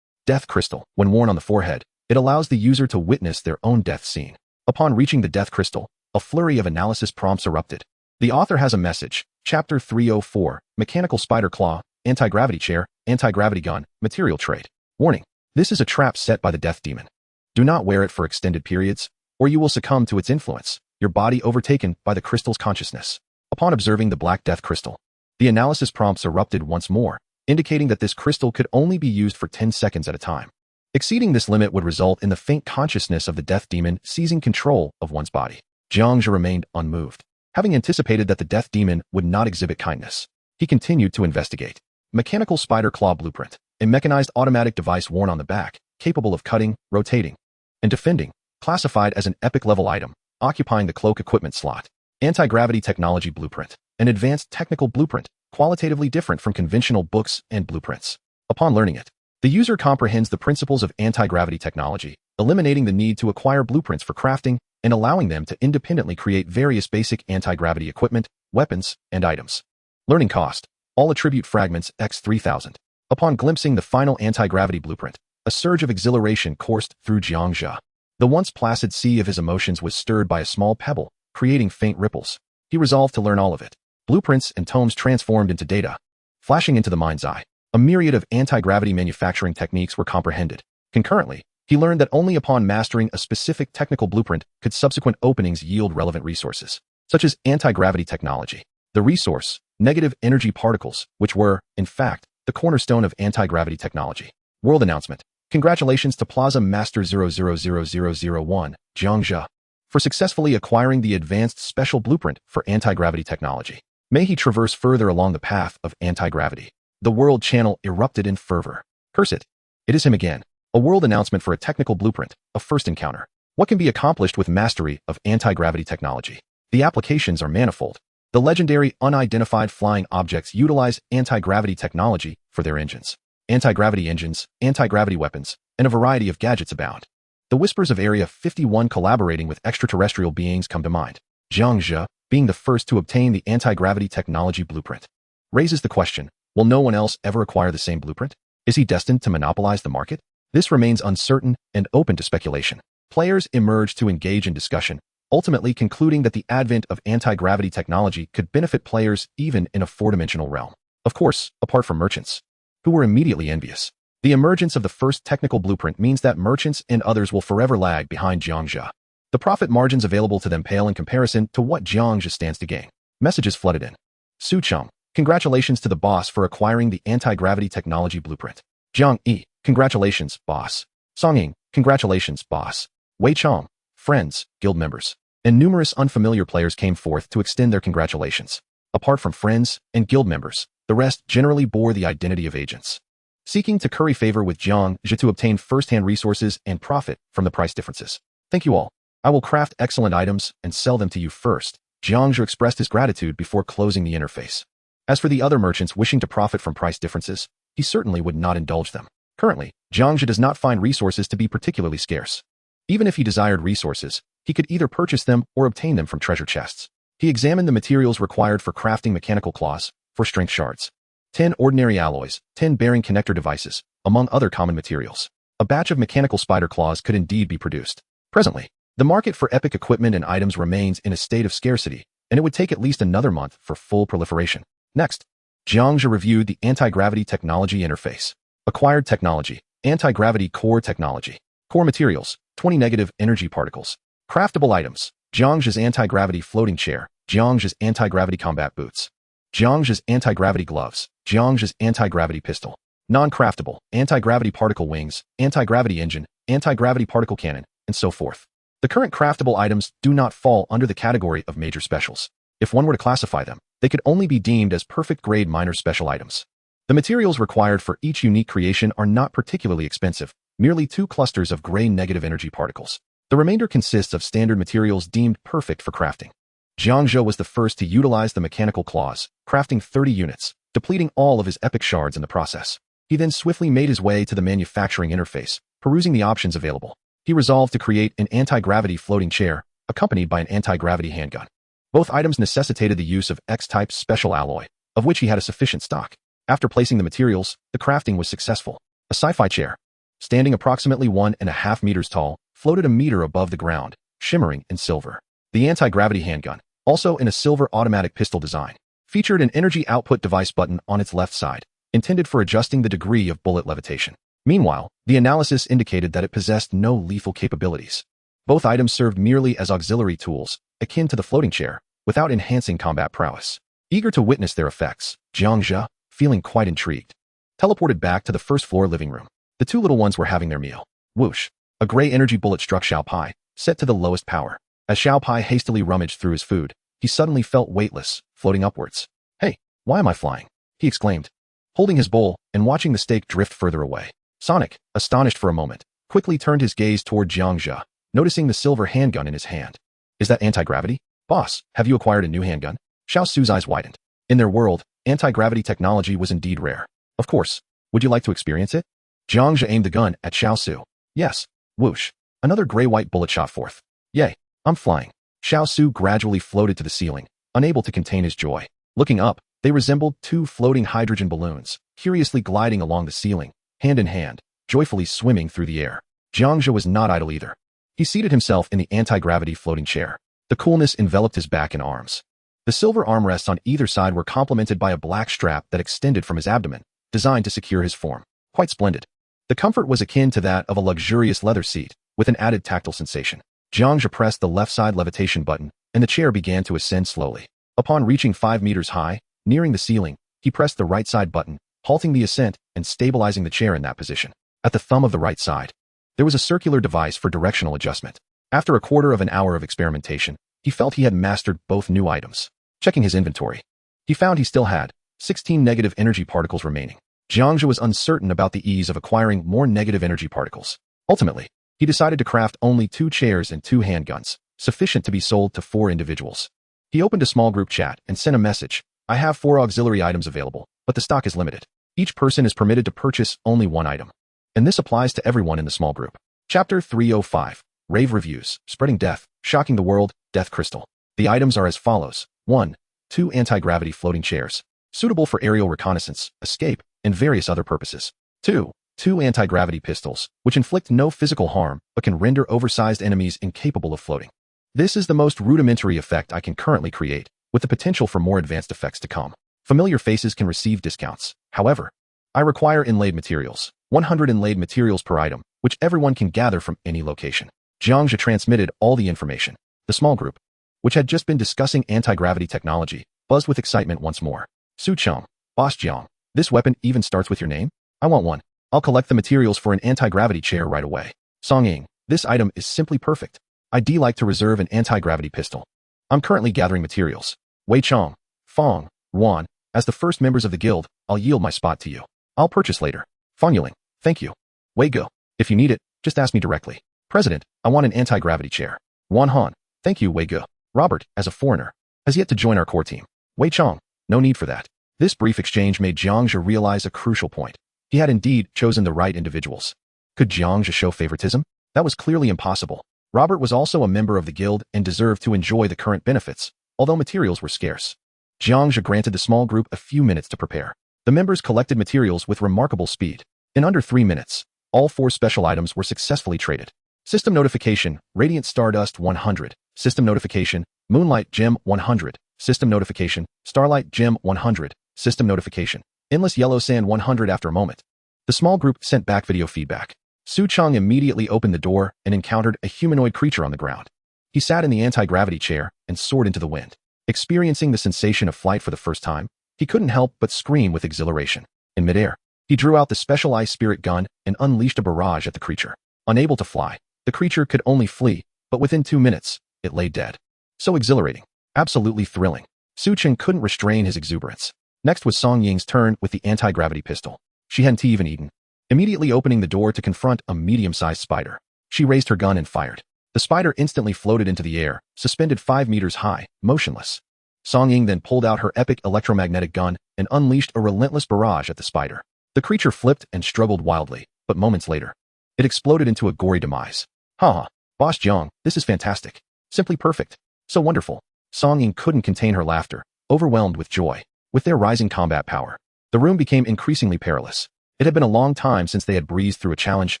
Death crystal. When worn on the forehead, it allows the user to witness their own death scene. Upon reaching the death crystal, a flurry of analysis prompts erupted. The author has a message. Chapter 304, Mechanical Spider Claw, Anti-Gravity Chair, Anti-Gravity Gun, Material Trait. Warning. This is a trap set by the Death Demon. Do not wear it for extended periods, or you will succumb to its influence, your body overtaken by the crystal's consciousness. Upon observing the Black Death Crystal, the analysis prompts erupted once more, indicating that this crystal could only be used for 10 seconds at a time. Exceeding this limit would result in the faint consciousness of the Death Demon seizing control of one's body. Jiang Zhe remained unmoved. Having anticipated that the Death Demon would not exhibit kindness, he continued to investigate. Mechanical Spider Claw Blueprint, a mechanized automatic device worn on the back, capable of cutting, rotating, and defending, classified as an epic-level item, occupying the cloak equipment slot. Anti-Gravity Technology Blueprint, an advanced technical blueprint, qualitatively different from conventional books and blueprints. Upon learning it, the user comprehends the principles of anti-gravity technology, eliminating the need to acquire blueprints for crafting and allowing them to independently create various basic anti-gravity equipment, weapons, and items. Learning cost. All attribute fragments x 3000. Upon glimpsing the final anti-gravity blueprint, a surge of exhilaration coursed through Jiang Zhe. The once placid sea of his emotions was stirred by a small pebble, creating faint ripples. He resolved to learn all of it. Blueprints and tomes transformed into data. Flashing into the mind's eye, a myriad of anti-gravity manufacturing techniques were comprehended. Concurrently, he learned that only upon mastering a specific technical blueprint could subsequent openings yield relevant resources, such as anti-gravity technology. The resource, negative energy particles, which were, in fact, the cornerstone of anti-gravity technology. World announcement. Congratulations to Plaza Master 000001, Jiang Zhe, for successfully acquiring the advanced special blueprint for anti-gravity technology. May he traverse further along the path of anti-gravity. The world channel erupted in fervor. Curse it. It is him again. A world announcement for a technical blueprint, a first encounter. What can be accomplished with mastery of anti-gravity technology? The applications are manifold. The legendary unidentified flying objects utilize anti-gravity technology for their engines. Anti-gravity engines, anti-gravity weapons, and a variety of gadgets abound. The whispers of Area 51 collaborating with extraterrestrial beings come to mind. Jiang Zhe, being the first to obtain the anti-gravity technology blueprint, raises the question, will no one else ever acquire the same blueprint? Is he destined to monopolize the market? This remains uncertain and open to speculation. Players emerge to engage in discussion, ultimately concluding that the advent of anti-gravity technology could benefit players even in a four-dimensional realm. Of course, apart from merchants, who were immediately envious. The emergence of the first technical blueprint means that merchants and others will forever lag behind Jiang Zhe. The profit margins available to them pale in comparison to what Jiang Zhe stands to gain. Messages flooded in. Su Cheng, congratulations to the boss for acquiring the anti-gravity technology blueprint. Jiang Yi, congratulations, boss. Song Ying, congratulations, boss. Wei Chong, friends, guild members, and numerous unfamiliar players came forth to extend their congratulations. Apart from friends and guild members, the rest generally bore the identity of agents, seeking to curry favor with Jiang Zhe to obtain first-hand resources and profit from the price differences. Thank you all. I will craft excellent items and sell them to you first. Jiang Zhe expressed his gratitude before closing the interface. As for the other merchants wishing to profit from price differences, he certainly would not indulge them. Currently, Jiang Zhe does not find resources to be particularly scarce. Even if he desired resources, he could either purchase them or obtain them from treasure chests. He examined the materials required for crafting mechanical claws, for strength shards, 10 ordinary alloys, 10 bearing connector devices, among other common materials. A batch of mechanical spider claws could indeed be produced. Presently, the market for epic equipment and items remains in a state of scarcity, and it would take at least another month for full proliferation. Next, Jiang Zhe reviewed the anti-gravity technology interface. Acquired technology, anti-gravity core technology. Core materials, 20 negative energy particles. Craftable items, Jiang Zhe's anti-gravity floating chair, Jiang Zhe's anti-gravity combat boots, Jiang Zhe's anti-gravity gloves, Jiang Zhe's anti-gravity pistol. Non-craftable, anti-gravity particle wings, anti-gravity engine, anti-gravity particle cannon, and so forth. The current craftable items do not fall under the category of major specials. If one were to classify them, they could only be deemed as perfect-grade minor special items. The materials required for each unique creation are not particularly expensive, merely 2 clusters of gray negative energy particles. The remainder consists of standard materials deemed perfect for crafting. Jiang Zhe was the first to utilize the mechanical claws, crafting 30 units, depleting all of his epic shards in the process. He then swiftly made his way to the manufacturing interface, perusing the options available. He resolved to create an anti-gravity floating chair, accompanied by an anti-gravity handgun. Both items necessitated the use of X-type special alloy, of which he had a sufficient stock. After placing the materials, the crafting was successful. A sci-fi chair, standing approximately 1.5 meters tall, floated a meter above the ground, shimmering in silver. The anti-gravity handgun, also in a silver automatic pistol design, featured an energy output device button on its left side, intended for adjusting the degree of bullet levitation. Meanwhile, the analysis indicated that it possessed no lethal capabilities. Both items served merely as auxiliary tools, akin to the floating chair, without enhancing combat prowess. Eager to witness their effects, Jiang Zhe, feeling quite intrigued, teleported back to the first-floor living room. The 2 little ones were having their meal. Whoosh! A gray energy bullet struck Xiao Pai, set to the lowest power. As Xiao Pai hastily rummaged through his food, he suddenly felt weightless, floating upwards. "Hey, why am I flying?" he exclaimed, holding his bowl and watching the steak drift further away. Sonic, astonished for a moment, quickly turned his gaze toward Jiang Zhe, noticing the silver handgun in his hand. "Is that anti-gravity? Boss, have you acquired a new handgun?" Xiao Su's eyes widened. In their world, anti-gravity technology was indeed rare. "Of course. Would you like to experience it?" Jiang Zhe aimed the gun at Xiao Su. "Yes." Whoosh! Another gray-white bullet shot forth. "Yay, I'm flying." Xiao Su gradually floated to the ceiling, unable to contain his joy. Looking up, they resembled 2 floating hydrogen balloons, curiously gliding along the ceiling, hand in hand, joyfully swimming through the air. Jiang Zhe was not idle either. He seated himself in the anti-gravity floating chair. The coolness enveloped his back and arms. The silver armrests on either side were complemented by a black strap that extended from his abdomen, designed to secure his form. Quite splendid. The comfort was akin to that of a luxurious leather seat, with an added tactile sensation. Jiang Zhe pressed the left side levitation button, and the chair began to ascend slowly. Upon reaching 5 meters high, nearing the ceiling, he pressed the right side button, halting the ascent and stabilizing the chair in that position. At the thumb of the right side, there was a circular device for directional adjustment. After a quarter of an hour of experimentation, he felt he had mastered both new items. Checking his inventory, he found he still had 16 negative energy particles remaining. Jiang Zhe was uncertain about the ease of acquiring more negative energy particles. Ultimately, he decided to craft only 2 chairs and 2 handguns, sufficient to be sold to 4 individuals. He opened a small group chat and sent a message. "I have 4 auxiliary items available, but the stock is limited. Each person is permitted to purchase only 1 item. And this applies to everyone in the small group." Chapter 305. Rave Reviews, Spreading Death, Shocking the World, Death Crystal. The items are as follows. 1. 2 anti-gravity floating chairs, suitable for aerial reconnaissance, escape, and various other purposes. 2. 2 anti-gravity pistols, which inflict no physical harm, but can render oversized enemies incapable of floating. This is the most rudimentary effect I can currently create, with the potential for more advanced effects to come. Familiar faces can receive discounts. However, I require inlaid materials, 100 inlaid materials per item, which everyone can gather from any location. Jiang Zhe transmitted all the information. The small group, which had just been discussing anti-gravity technology, buzzed with excitement once more. "Su Cheng, Boss Jiang, this weapon even starts with your name? I want one. I'll collect the materials for an anti-gravity chair right away." "Song Ying, this item is simply perfect. I'd like to reserve an anti-gravity pistol. I'm currently gathering materials." "Wei Chong, Fong, Wan, as the first members of the guild, I'll yield my spot to you. I'll purchase later." "Fong Yuling, thank you." "Wei Ge, if you need it, just ask me directly." "President, I want an anti-gravity chair." "Wan Han, thank you Wei Ge." "Robert, as a foreigner, has yet to join our core team." "Wei Chong, no need for that. This brief exchange made Jiang Zhe realize a crucial point. He had indeed chosen the right individuals. Could Jiang Zhe show favoritism? That was clearly impossible. Robert was also a member of the guild and deserved to enjoy the current benefits, although materials were scarce. Jiang Zhe granted the small group a few minutes to prepare. The members collected materials with remarkable speed. In under 3 minutes, all 4 special items were successfully traded. System notification, Radiant Stardust 100. System notification, Moonlight Gem 100. System notification, Starlight Gem 100. System notification, Endless Yellow Sand 100. After a moment, the small group sent back video feedback. Su Chang immediately opened the door and encountered a humanoid creature on the ground. He sat in the anti-gravity chair and soared into the wind. Experiencing the sensation of flight for the first time, he couldn't help but scream with exhilaration. In midair, he drew out the specialized spirit gun and unleashed a barrage at the creature. Unable to fly, the creature could only flee, but within 2 minutes, it lay dead. So exhilarating. Absolutely thrilling. Su Chang couldn't restrain his exuberance. Next was Song Ying's turn with the anti-gravity pistol. She hadn't even eaten. Immediately opening the door to confront a medium-sized spider, she raised her gun and fired. The spider instantly floated into the air, suspended 5 meters high, motionless. Song Ying then pulled out her epic electromagnetic gun and unleashed a relentless barrage at the spider. The creature flipped and struggled wildly, but moments later, it exploded into a gory demise. Haha, Boss Jiang, this is fantastic. Simply perfect. So wonderful. Song Ying couldn't contain her laughter, overwhelmed with joy. With their rising combat power, the room became increasingly perilous. It had been a long time since they had breezed through a challenge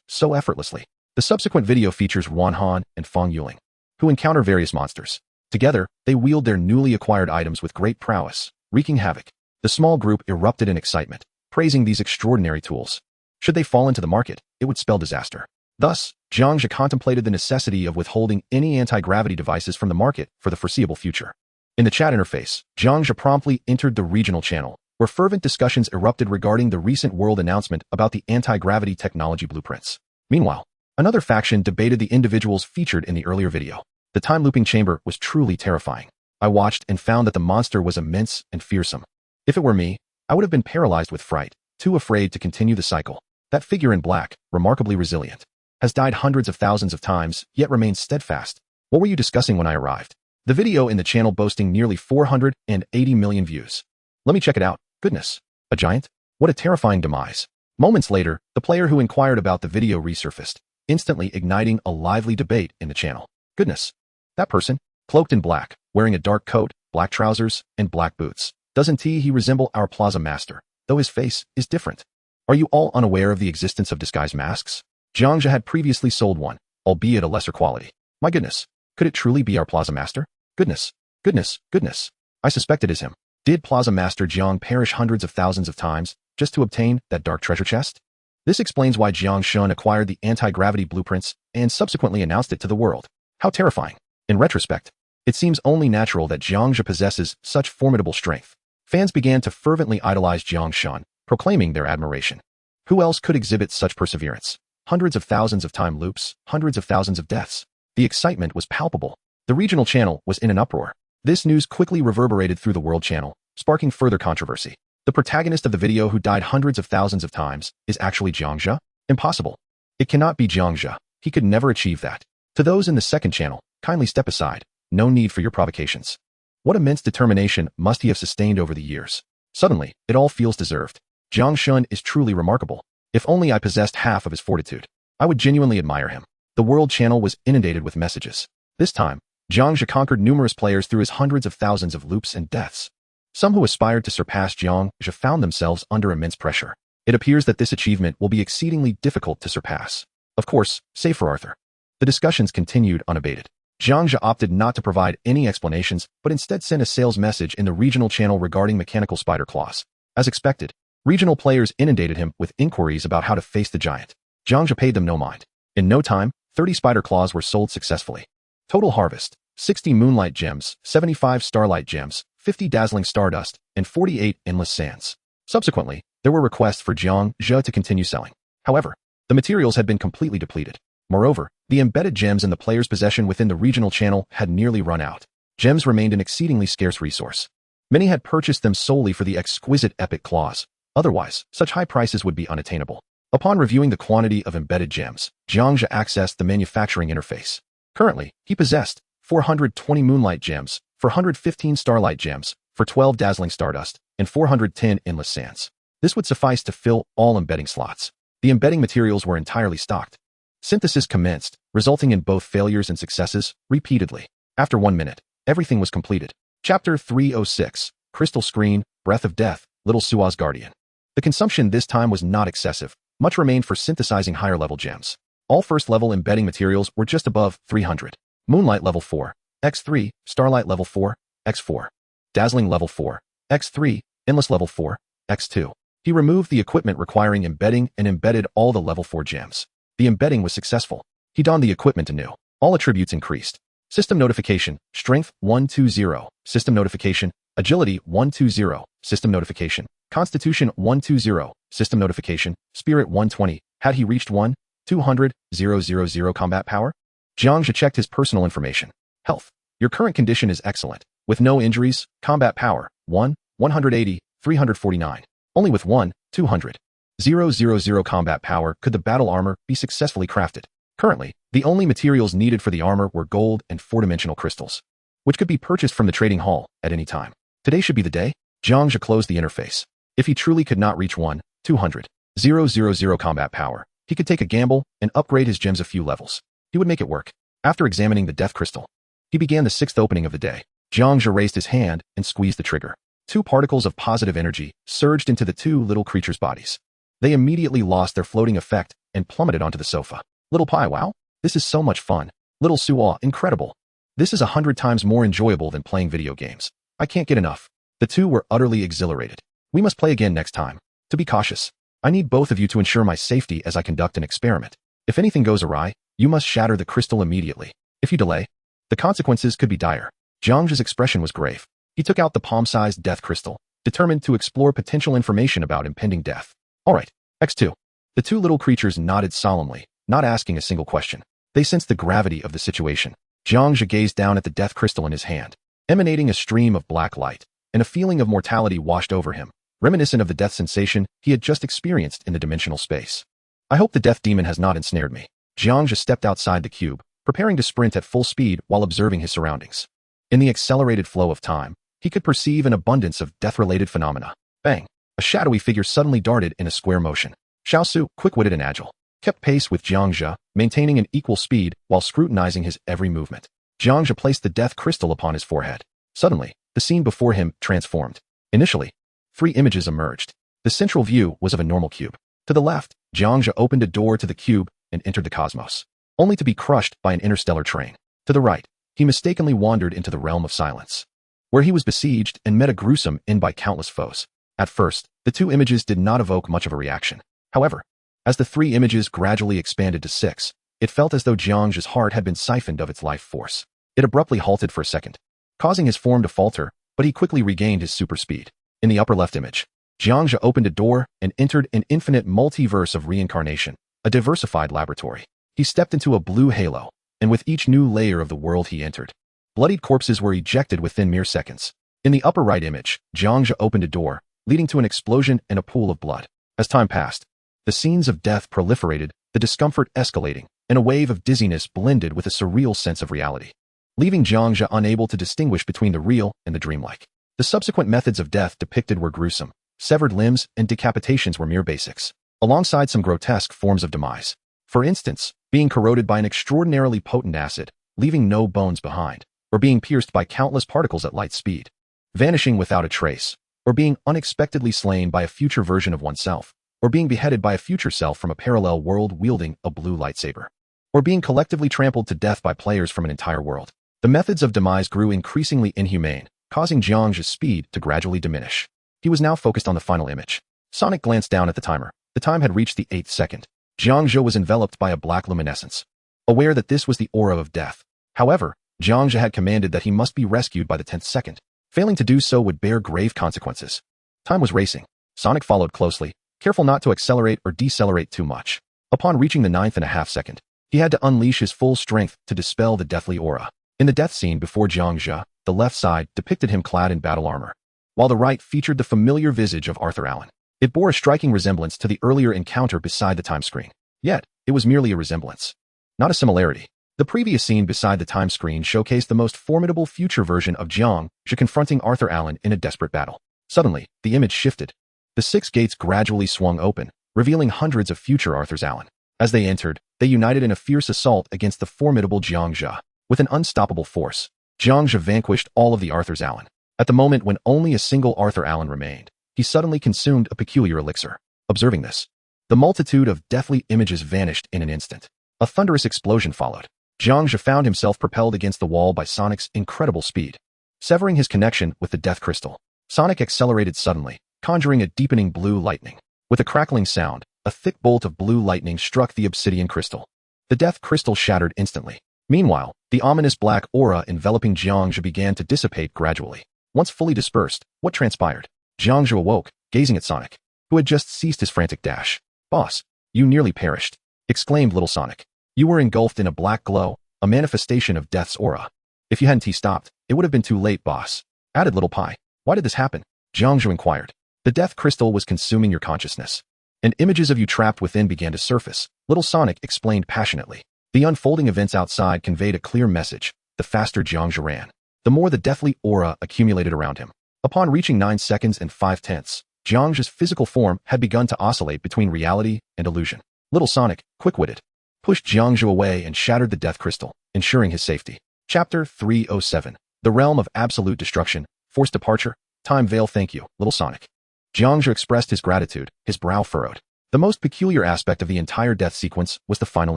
so effortlessly. The subsequent video features Wan Han and Feng Yuling, who encounter various monsters. Together, they wield their newly acquired items with great prowess, wreaking havoc. The small group erupted in excitement, praising these extraordinary tools. Should they fall into the market, it would spell disaster. Thus, Jiang Zhe contemplated the necessity of withholding any anti-gravity devices from the market for the foreseeable future. In the chat interface, Jiang Zhe promptly entered the regional channel, where fervent discussions erupted regarding the recent world announcement about the anti-gravity technology blueprints. Meanwhile, another faction debated the individuals featured in the earlier video. The time-looping chamber was truly terrifying. I watched and found that the monster was immense and fearsome. If it were me, I would have been paralyzed with fright, too afraid to continue the cycle. That figure in black, remarkably resilient, has died hundreds of thousands of times, yet remains steadfast. What were you discussing when I arrived? The video in the channel boasting nearly 480 million views. Let me check it out. Goodness. A giant? What a terrifying demise. Moments later, the player who inquired about the video resurfaced, instantly igniting a lively debate in the channel. Goodness. That person, cloaked in black, wearing a dark coat, black trousers, and black boots. Doesn't he resemble our plaza master, though his face is different? Are you all unaware of the existence of disguise masks? Jiang Zhe had previously sold one, albeit a lesser quality. My goodness. Could it truly be our plaza master? Goodness. Goodness. Goodness. I suspect it is him. Did Plaza Master Jiang perish hundreds of thousands of times just to obtain that dark treasure chest? This explains why Jiang Shun acquired the anti-gravity blueprints and subsequently announced it to the world. How terrifying. In retrospect, it seems only natural that Jiang Zhe possesses such formidable strength. Fans began to fervently idolize Jiang Shun, proclaiming their admiration. Who else could exhibit such perseverance? Hundreds of thousands of time loops, hundreds of thousands of deaths. The excitement was palpable. The regional channel was in an uproar. This news quickly reverberated through the world channel, sparking further controversy. The protagonist of the video who died hundreds of thousands of times is actually Jiang Zhe? Impossible. It cannot be Jiang Zhe. He could never achieve that. To those in the second channel, kindly step aside. No need for your provocations. What immense determination must he have sustained over the years. Suddenly, it all feels deserved. Jiang Shun is truly remarkable. If only I possessed half of his fortitude, I would genuinely admire him. The world channel was inundated with messages. This time, Jiang Zhe conquered numerous players through his hundreds of thousands of loops and deaths. Some who aspired to surpass Jiang Zhe found themselves under immense pressure. It appears that this achievement will be exceedingly difficult to surpass. Of course, save for Arthur. The discussions continued unabated. Jiang Zhe opted not to provide any explanations, but instead sent a sales message in the regional channel regarding mechanical spider claws. As expected, regional players inundated him with inquiries about how to face the giant. Jiang Zhe paid them no mind. In no time, 30 spider claws were sold successfully. Total harvest: 60 moonlight gems, 75 starlight gems, 50 dazzling stardust, and 48 endless sands. Subsequently, there were requests for Jiang Zhe to continue selling. However, the materials had been completely depleted. Moreover, the embedded gems in the player's possession within the regional channel had nearly run out. Gems remained an exceedingly scarce resource. Many had purchased them solely for the exquisite epic claws. Otherwise, such high prices would be unattainable. Upon reviewing the quantity of embedded gems, Jiang Zhe accessed the manufacturing interface. Currently, he possessed 420 moonlight gems, 415 starlight gems, for 12 dazzling stardust, and 410 endless sands. This would suffice to fill all embedding slots. The embedding materials were entirely stocked. Synthesis commenced, resulting in both failures and successes, repeatedly. After 1 minute, everything was completed. Chapter 306, Crystal Screen, Breath of Death, Little Sua's Guardian. The consumption this time was not excessive. Much remained for synthesizing higher-level gems. All first-level embedding materials were just above 300. Moonlight level 4, X3, Starlight level 4, X4. Dazzling level 4, X3, Endless level 4, X2. He removed the equipment requiring embedding and embedded all the level 4 gems. The embedding was successful. He donned the equipment anew. All attributes increased. System notification, Strength 120, System notification, Agility 120, System notification, Constitution 120, System notification, Spirit 120. Had he reached 1,200,000 combat power? Jiang Zhe checked his personal information. Health. Your current condition is excellent. With no injuries, combat power, 180, 349. Only with 1,200,000 combat power could the battle armor be successfully crafted. Currently, the only materials needed for the armor were gold and 4-dimensional crystals, which could be purchased from the trading hall at any time. Today should be the day. Jiang Zhe closed the interface. If he truly could not reach 1,200,000 combat power, he could take a gamble and upgrade his gems a few levels. He would make it work. After examining the death crystal, he began the 6th opening of the day. Jiang Zhe raised his hand and squeezed the trigger. 2 particles of positive energy surged into the 2 little creatures' bodies. They immediately lost their floating effect and plummeted onto the sofa. Little Pie, wow, this is so much fun. Little Sua, incredible. This is 100 times more enjoyable than playing video games. I can't get enough. The 2 were utterly exhilarated. We must play again next time. To be cautious, I need both of you to ensure my safety as I conduct an experiment. If anything goes awry, you must shatter the crystal immediately. If you delay, the consequences could be dire. Jiang Zhe's expression was grave. He took out the palm-sized death crystal, determined to explore potential information about impending death. All right, X2. The 2 little creatures nodded solemnly, not asking a single question. They sensed the gravity of the situation. Jiang Zhe gazed down at the death crystal in his hand, emanating a stream of black light, and a feeling of mortality washed over him, reminiscent of the death sensation he had just experienced in the dimensional space. I hope the death demon has not ensnared me. Jiang Zhe stepped outside the cube, preparing to sprint at full speed while observing his surroundings. In the accelerated flow of time, he could perceive an abundance of death-related phenomena. Bang! A shadowy figure suddenly darted in a square motion. Xiao Su, quick-witted and agile, kept pace with Jiang Zhe, maintaining an equal speed while scrutinizing his every movement. Jiang Zhe placed the death crystal upon his forehead. Suddenly, the scene before him transformed. Initially, 3 images emerged. The central view was of a normal cube. To the left, Jiang Zhe opened a door to the cube and entered the cosmos, only to be crushed by an interstellar train. To the right, he mistakenly wandered into the realm of silence, where he was besieged and met a gruesome end by countless foes. At first, the 2 images did not evoke much of a reaction. However, as the 3 images gradually expanded to 6, it felt as though Jiang Zhe's heart had been siphoned of its life force. It abruptly halted for a second, causing his form to falter, but he quickly regained his super speed. In the upper left image, Jiang Zhe opened a door and entered an infinite multiverse of reincarnation, a diversified laboratory. He stepped into a blue halo, and with each new layer of the world he entered, bloodied corpses were ejected within mere seconds. In the upper right image, Jiang Zhe opened a door, leading to an explosion and a pool of blood. As time passed, the scenes of death proliferated, the discomfort escalating, and a wave of dizziness blended with a surreal sense of reality, leaving Jiang Zhe unable to distinguish between the real and the dreamlike. The subsequent methods of death depicted were gruesome. Severed limbs and decapitations were mere basics, alongside some grotesque forms of demise. For instance, being corroded by an extraordinarily potent acid, leaving no bones behind, or being pierced by countless particles at light speed, vanishing without a trace, or being unexpectedly slain by a future version of oneself, or being beheaded by a future self from a parallel world wielding a blue lightsaber, or being collectively trampled to death by players from an entire world. The methods of demise grew increasingly inhumane, causing Jiang Zhe's speed to gradually diminish. He was now focused on the final image. Sonic glanced down at the timer. The time had reached the 8th second. Jiang Zhe was enveloped by a black luminescence, aware that this was the aura of death. However, Jiang Zhe had commanded that he must be rescued by the 10th second. Failing to do so would bear grave consequences. Time was racing. Sonic followed closely, careful not to accelerate or decelerate too much. Upon reaching the 9.5 second, he had to unleash his full strength to dispel the deathly aura. In the death scene before Jiang Zhe, the left side depicted him clad in battle armor, while the right featured the familiar visage of Arthur Allen. It bore a striking resemblance to the earlier encounter beside the time screen. Yet, it was merely a resemblance, not a similarity. The previous scene beside the time screen showcased the most formidable future version of Jiang Zhe confronting Arthur Allen in a desperate battle. Suddenly, the image shifted. The six gates gradually swung open, revealing hundreds of future Arthurs Allen. As they entered, they united in a fierce assault against the formidable Jiang Zhe. With an unstoppable force, Jiang Zhe vanquished all of the Arthurs Allen. At the moment when only a single Arthur Allen remained, he suddenly consumed a peculiar elixir. Observing this, the multitude of deathly images vanished in an instant. A thunderous explosion followed. Jiang Zhe found himself propelled against the wall by Sonic's incredible speed. Severing his connection with the Death Crystal, Sonic accelerated suddenly, conjuring a deepening blue lightning. With a crackling sound, a thick bolt of blue lightning struck the obsidian crystal. The Death Crystal shattered instantly. Meanwhile, the ominous black aura enveloping Jiang Zhe began to dissipate gradually. Once fully dispersed, what transpired? Jiang Zhe awoke, gazing at Sonic, who had just ceased his frantic dash. "Boss, you nearly perished," exclaimed little Sonic. "You were engulfed in a black glow, a manifestation of death's aura. If you hadn't stopped, it would have been too late, boss," added Little Pie. "Why did this happen?" Jiang Zhe inquired. "The Death Crystal was consuming your consciousness, and images of you trapped within began to surface," little Sonic explained passionately. The unfolding events outside conveyed a clear message. The faster Jiang Zhe ran, the more the deathly aura accumulated around him. Upon reaching 9 seconds and 5/10, Jiang Zhe's physical form had begun to oscillate between reality and illusion. Little Sonic, quick-witted, pushed Jiang Zhe away and shattered the Death Crystal, ensuring his safety. Chapter 307. The Realm of Absolute Destruction. Forced Departure. Time Veil. "Thank you, little Sonic." Jiang Zhe expressed his gratitude, his brow furrowed. The most peculiar aspect of the entire death sequence was the final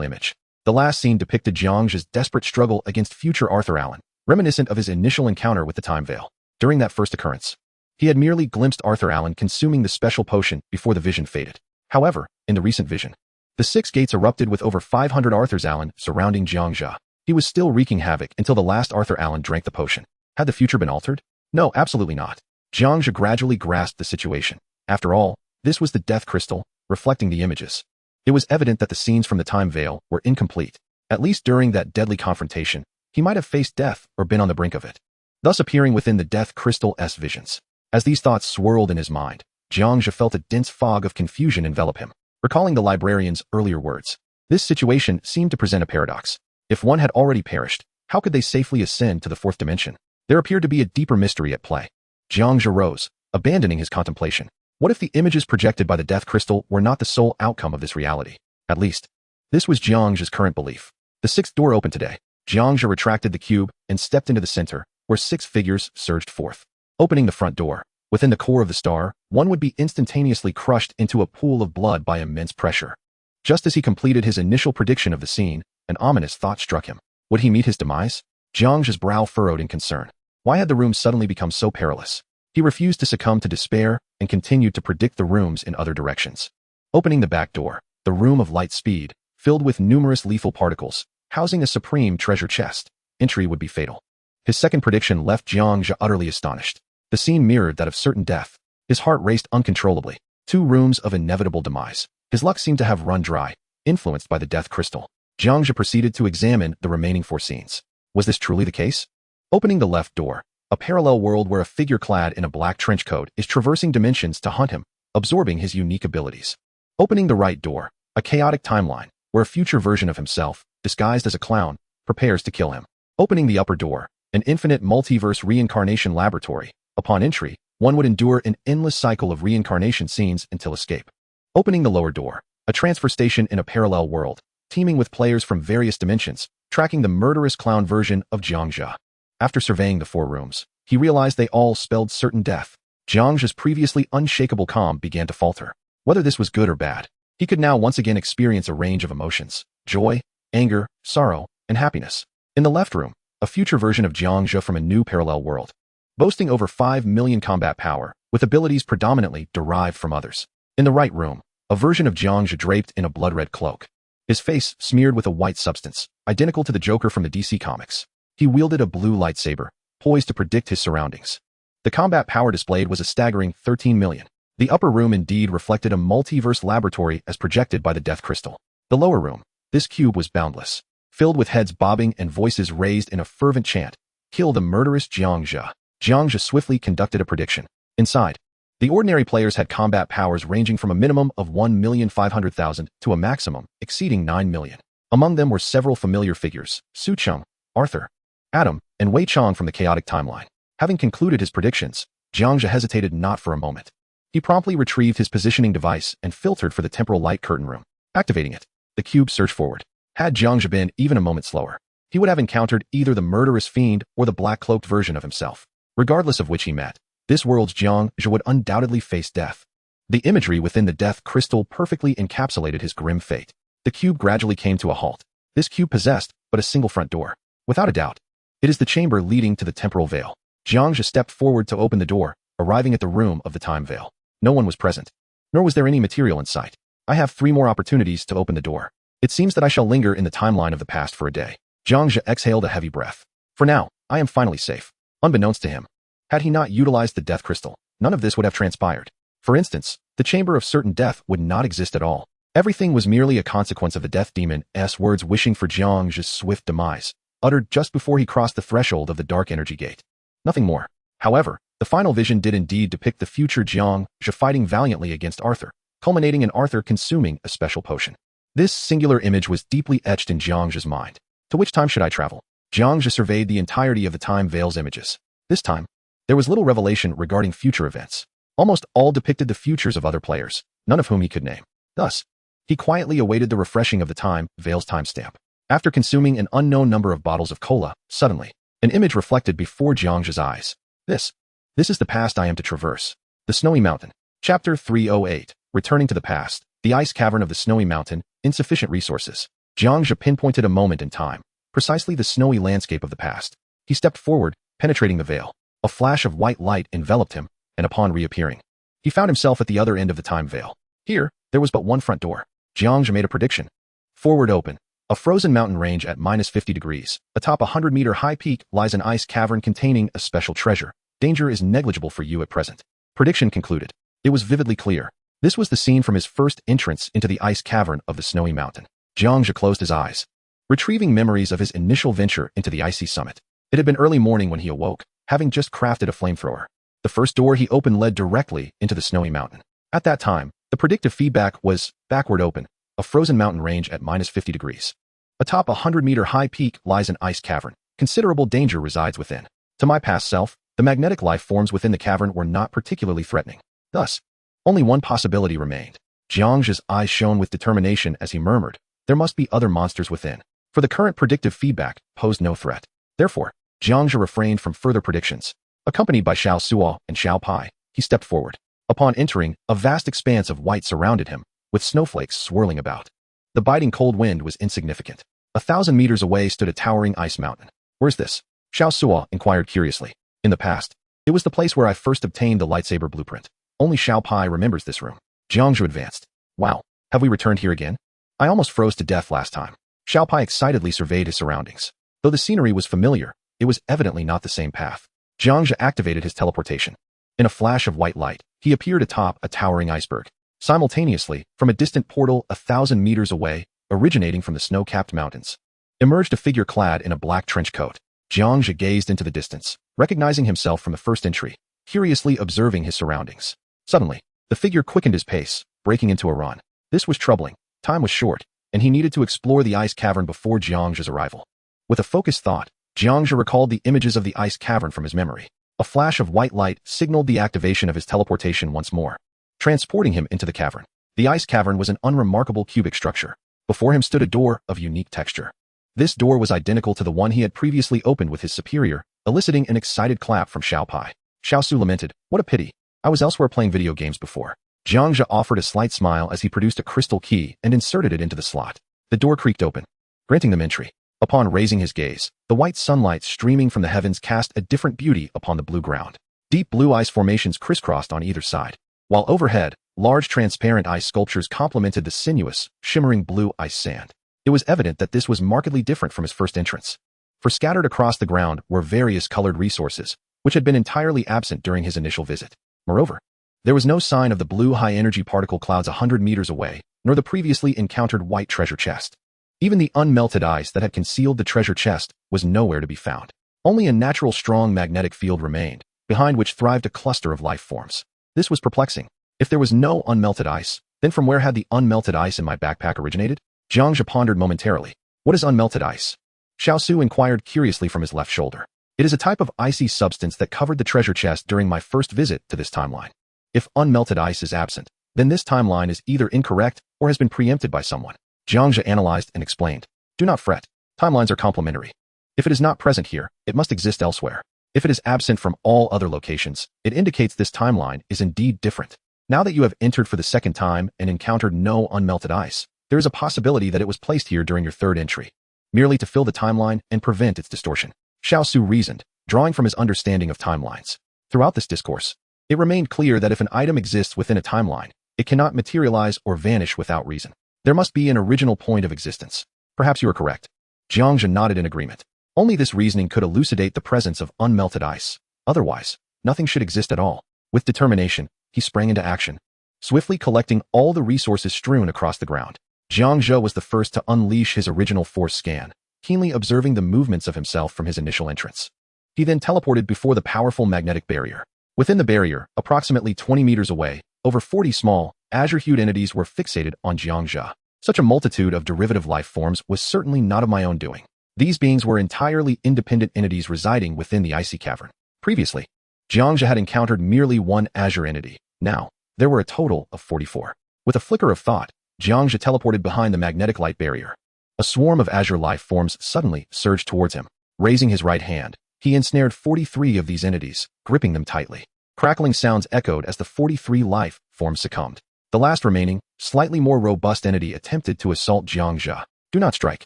image. The last scene depicted Jiang Zhe's desperate struggle against future Arthur Allen, reminiscent of his initial encounter with the Time Veil. During that first occurrence, he had merely glimpsed Arthur Allen consuming the special potion before the vision faded. However, in the recent vision, the six gates erupted with over 500 Arthurs Allen surrounding Jiang Zhe. He was still wreaking havoc until the last Arthur Allen drank the potion. Had the future been altered? No, absolutely not. Jiang Zhe gradually grasped the situation. After all, this was the Death Crystal, reflecting the images. It was evident that the scenes from the Time Veil were incomplete. At least during that deadly confrontation, he might have faced death or been on the brink of it, thus appearing within the Death Crystal's visions. As these thoughts swirled in his mind, Jiang Zhe felt a dense fog of confusion envelop him. Recalling the librarian's earlier words, this situation seemed to present a paradox. If one had already perished, how could they safely ascend to the fourth dimension? There appeared to be a deeper mystery at play. Jiang Zhe rose, abandoning his contemplation. What if the images projected by the Death Crystal were not the sole outcome of this reality? At least, this was Jiang Zhe's current belief. The sixth door opened today. Jiang Zhe retracted the cube and stepped into the center, where 6 figures surged forth. Opening the front door, within the core of the star, one would be instantaneously crushed into a pool of blood by immense pressure. Just as he completed his initial prediction of the scene, an ominous thought struck him. Would he meet his demise? Jiang Zhe's brow furrowed in concern. Why had the room suddenly become so perilous? He refused to succumb to despair and continued to predict the rooms in other directions. Opening the back door, the room of light speed, filled with numerous lethal particles, housing a supreme treasure chest. Entry would be fatal. His second prediction left Jiang Zhe utterly astonished. The scene mirrored that of certain death. His heart raced uncontrollably. 2 rooms of inevitable demise. His luck seemed to have run dry, influenced by the Death Crystal. Jiang Zhe proceeded to examine the remaining 4 scenes. Was this truly the case? Opening the left door, a parallel world where a figure clad in a black trench coat is traversing dimensions to hunt him, absorbing his unique abilities. Opening the right door, a chaotic timeline, where a future version of himself, disguised as a clown, prepares to kill him. Opening the upper door, an infinite multiverse reincarnation laboratory. Upon entry, one would endure an endless cycle of reincarnation scenes until escape. Opening the lower door, a transfer station in a parallel world, teeming with players from various dimensions, tracking the murderous clown version of Jiang Zhe. After surveying the 4 rooms, he realized they all spelled certain death. Jiang Zhe's previously unshakable calm began to falter. Whether this was good or bad, he could now once again experience a range of emotions: joy, anger, sorrow, and happiness. In the left room, a future version of Jiang Zhe from a new parallel world, boasting over 5 million combat power, with abilities predominantly derived from others. In the right room, a version of Jiang Zhe draped in a blood-red cloak, his face smeared with a white substance, identical to the Joker from the DC Comics. He wielded a blue lightsaber, poised to predict his surroundings. The combat power displayed was a staggering 13 million. The upper room indeed reflected a multiverse laboratory as projected by the Death Crystal. The lower room, this cube was boundless, filled with heads bobbing and voices raised in a fervent chant. Kill the murderous Jiang Zhe. Jiang Zhe swiftly conducted a prediction. Inside, the ordinary players had combat powers ranging from a minimum of 1,500,000 to a maximum exceeding 9 million. Among them were several familiar figures: Su Cheng, Arthur, Adam, and Wei Chang from the chaotic timeline. Having concluded his predictions, Jiang Zhe hesitated not for a moment. He promptly retrieved his positioning device and filtered for the temporal light curtain room. Activating it, the cube surged forward. Had Jiang Zhe been even a moment slower, he would have encountered either the murderous fiend or the black-cloaked version of himself. Regardless of which he met, this world's Jiang Zhe would undoubtedly face death. The imagery within the death crystal perfectly encapsulated his grim fate. The cube gradually came to a halt. This cube possessed but a single front door. Without a doubt, it is the chamber leading to the temporal veil. Jiang Zhe stepped forward to open the door, arriving at the room of the time veil. No one was present, nor was there any material in sight. I have 3 more opportunities to open the door. It seems that I shall linger in the timeline of the past for a day. Jiang Zhe exhaled a heavy breath. For now, I am finally safe. Unbeknownst to him, had he not utilized the death crystal, none of this would have transpired. For instance, the chamber of certain death would not exist at all. Everything was merely a consequence of the death demon's words wishing for Jiang Zhe's swift demise, uttered just before he crossed the threshold of the dark energy gate. Nothing more. However, the final vision did indeed depict the future Jiang Zhe fighting valiantly against Arthur, culminating in Arthur consuming a special potion. This singular image was deeply etched in Jiang Zhe's mind. To which time should I travel? Jiang Zhe surveyed the entirety of the time veil's images. This time, there was little revelation regarding future events. Almost all depicted the futures of other players, none of whom he could name. Thus, he quietly awaited the refreshing of the time veil's timestamp. After consuming an unknown number of bottles of cola, suddenly, an image reflected before Jiang Zhe's eyes. This is the past I am to traverse. The Snowy Mountain. Chapter 308. Returning to the past. The ice cavern of the Snowy Mountain. Insufficient resources. Jiang Zhe pinpointed a moment in time, precisely the snowy landscape of the past. He stepped forward, penetrating the veil. A flash of white light enveloped him, and upon reappearing, he found himself at the other end of the time veil. Here, there was but one front door. Jiang Zhe made a prediction. Forward open. A frozen mountain range at -50 degrees. Atop a 100-meter high peak lies an ice cavern containing a special treasure. Danger is negligible for you at present. Prediction concluded. It was vividly clear. This was the scene from his first entrance into the ice cavern of the Snowy Mountain. Jiang Zhe closed his eyes, retrieving memories of his initial venture into the icy summit. It had been early morning when he awoke, having just crafted a flamethrower. The first door he opened led directly into the Snowy Mountain. At that time, the predictive feedback was backward open, a frozen mountain range at -50 degrees. Atop a 100-meter high peak lies an ice cavern. Considerable danger resides within. To my past self, the magnetic life forms within the cavern were not particularly threatening. Thus, only one possibility remained. Jiang Zhe's eyes shone with determination as he murmured, there must be other monsters within. For the current predictive feedback posed no threat. Therefore, Jiang Zhe refrained from further predictions. Accompanied by Xiao Suo and Xiao Pai, he stepped forward. Upon entering, a vast expanse of white surrounded him, with snowflakes swirling about. The biting cold wind was insignificant. 1,000 meters away stood a towering ice mountain. Where's this? Xiao Suo inquired curiously. In the past, it was the place where I first obtained the lightsaber blueprint. Only Xiao Pai remembers this room. Jiang Zhe advanced. Wow, have we returned here again? I almost froze to death last time. Xiao Pai excitedly surveyed his surroundings. Though the scenery was familiar, it was evidently not the same path. Jiang Zhe activated his teleportation. In a flash of white light, he appeared atop a towering iceberg. Simultaneously, from a distant portal 1,000 meters away, originating from the snow-capped mountains, emerged a figure clad in a black trench coat. Jiang Zhe gazed into the distance, recognizing himself from the first entry, curiously observing his surroundings. Suddenly, the figure quickened his pace, breaking into a run. This was troubling. Time was short, and he needed to explore the ice cavern before Jiang Zhe's arrival. With a focused thought, Jiang Zhe recalled the images of the ice cavern from his memory. A flash of white light signaled the activation of his teleportation once more, transporting him into the cavern. The ice cavern was an unremarkable cubic structure. Before him stood a door of unique texture. This door was identical to the one he had previously opened with his superior, eliciting an excited clap from Xiao Pai. Xiao Su lamented, what a pity. I was elsewhere playing video games before. Jiang Zhe offered a slight smile as he produced a crystal key and inserted it into the slot. The door creaked open, granting them entry. Upon raising his gaze, the white sunlight streaming from the heavens cast a different beauty upon the blue ground. Deep blue ice formations crisscrossed on either side, while overhead, large transparent ice sculptures complemented the sinuous, shimmering blue ice sand. It was evident that this was markedly different from his first entrance. For scattered across the ground were various colored resources, which had been entirely absent during his initial visit. Moreover, there was no sign of the blue high-energy particle clouds 100 meters away, nor the previously encountered white treasure chest. Even the unmelted ice that had concealed the treasure chest was nowhere to be found. Only a natural strong magnetic field remained, behind which thrived a cluster of life forms. This was perplexing. If there was no unmelted ice, then from where had the unmelted ice in my backpack originated? Jiang Zhe pondered momentarily. What is unmelted ice? Xiao Su inquired curiously from his left shoulder. It is a type of icy substance that covered the treasure chest during my first visit to this timeline. If unmelted ice is absent, then this timeline is either incorrect or has been preempted by someone. Jiang Zhe analyzed and explained. Do not fret. Timelines are complementary. If it is not present here, it must exist elsewhere. If it is absent from all other locations, it indicates this timeline is indeed different. Now that you have entered for the second time and encountered no unmelted ice, there is a possibility that it was placed here during your third entry, merely to fill the timeline and prevent its distortion. Xiao Su reasoned, drawing from his understanding of timelines. Throughout this discourse, it remained clear that if an item exists within a timeline, it cannot materialize or vanish without reason. There must be an original point of existence. Perhaps you are correct. Jiang Zhe nodded in agreement. Only this reasoning could elucidate the presence of unmelted ice. Otherwise, nothing should exist at all. With determination, he sprang into action, swiftly collecting all the resources strewn across the ground. Jiang Zhe was the first to unleash his original force scan, keenly observing the movements of himself from his initial entrance. He then teleported before the powerful magnetic barrier. Within the barrier, approximately 20 meters away, over 40 small, azure-hued entities were fixated on Jiang Zhe. Such a multitude of derivative life forms was certainly not of my own doing. These beings were entirely independent entities residing within the icy cavern. Previously, Jiang Zhe had encountered merely one azure entity. Now, there were a total of 44. With a flicker of thought, Jiang Zhe teleported behind the magnetic light barrier. A swarm of azure life forms suddenly surged towards him. Raising his right hand, he ensnared 43 of these entities, gripping them tightly. Crackling sounds echoed as the 43 life forms succumbed. The last remaining, slightly more robust entity attempted to assault Jiang Zhe. Do not strike.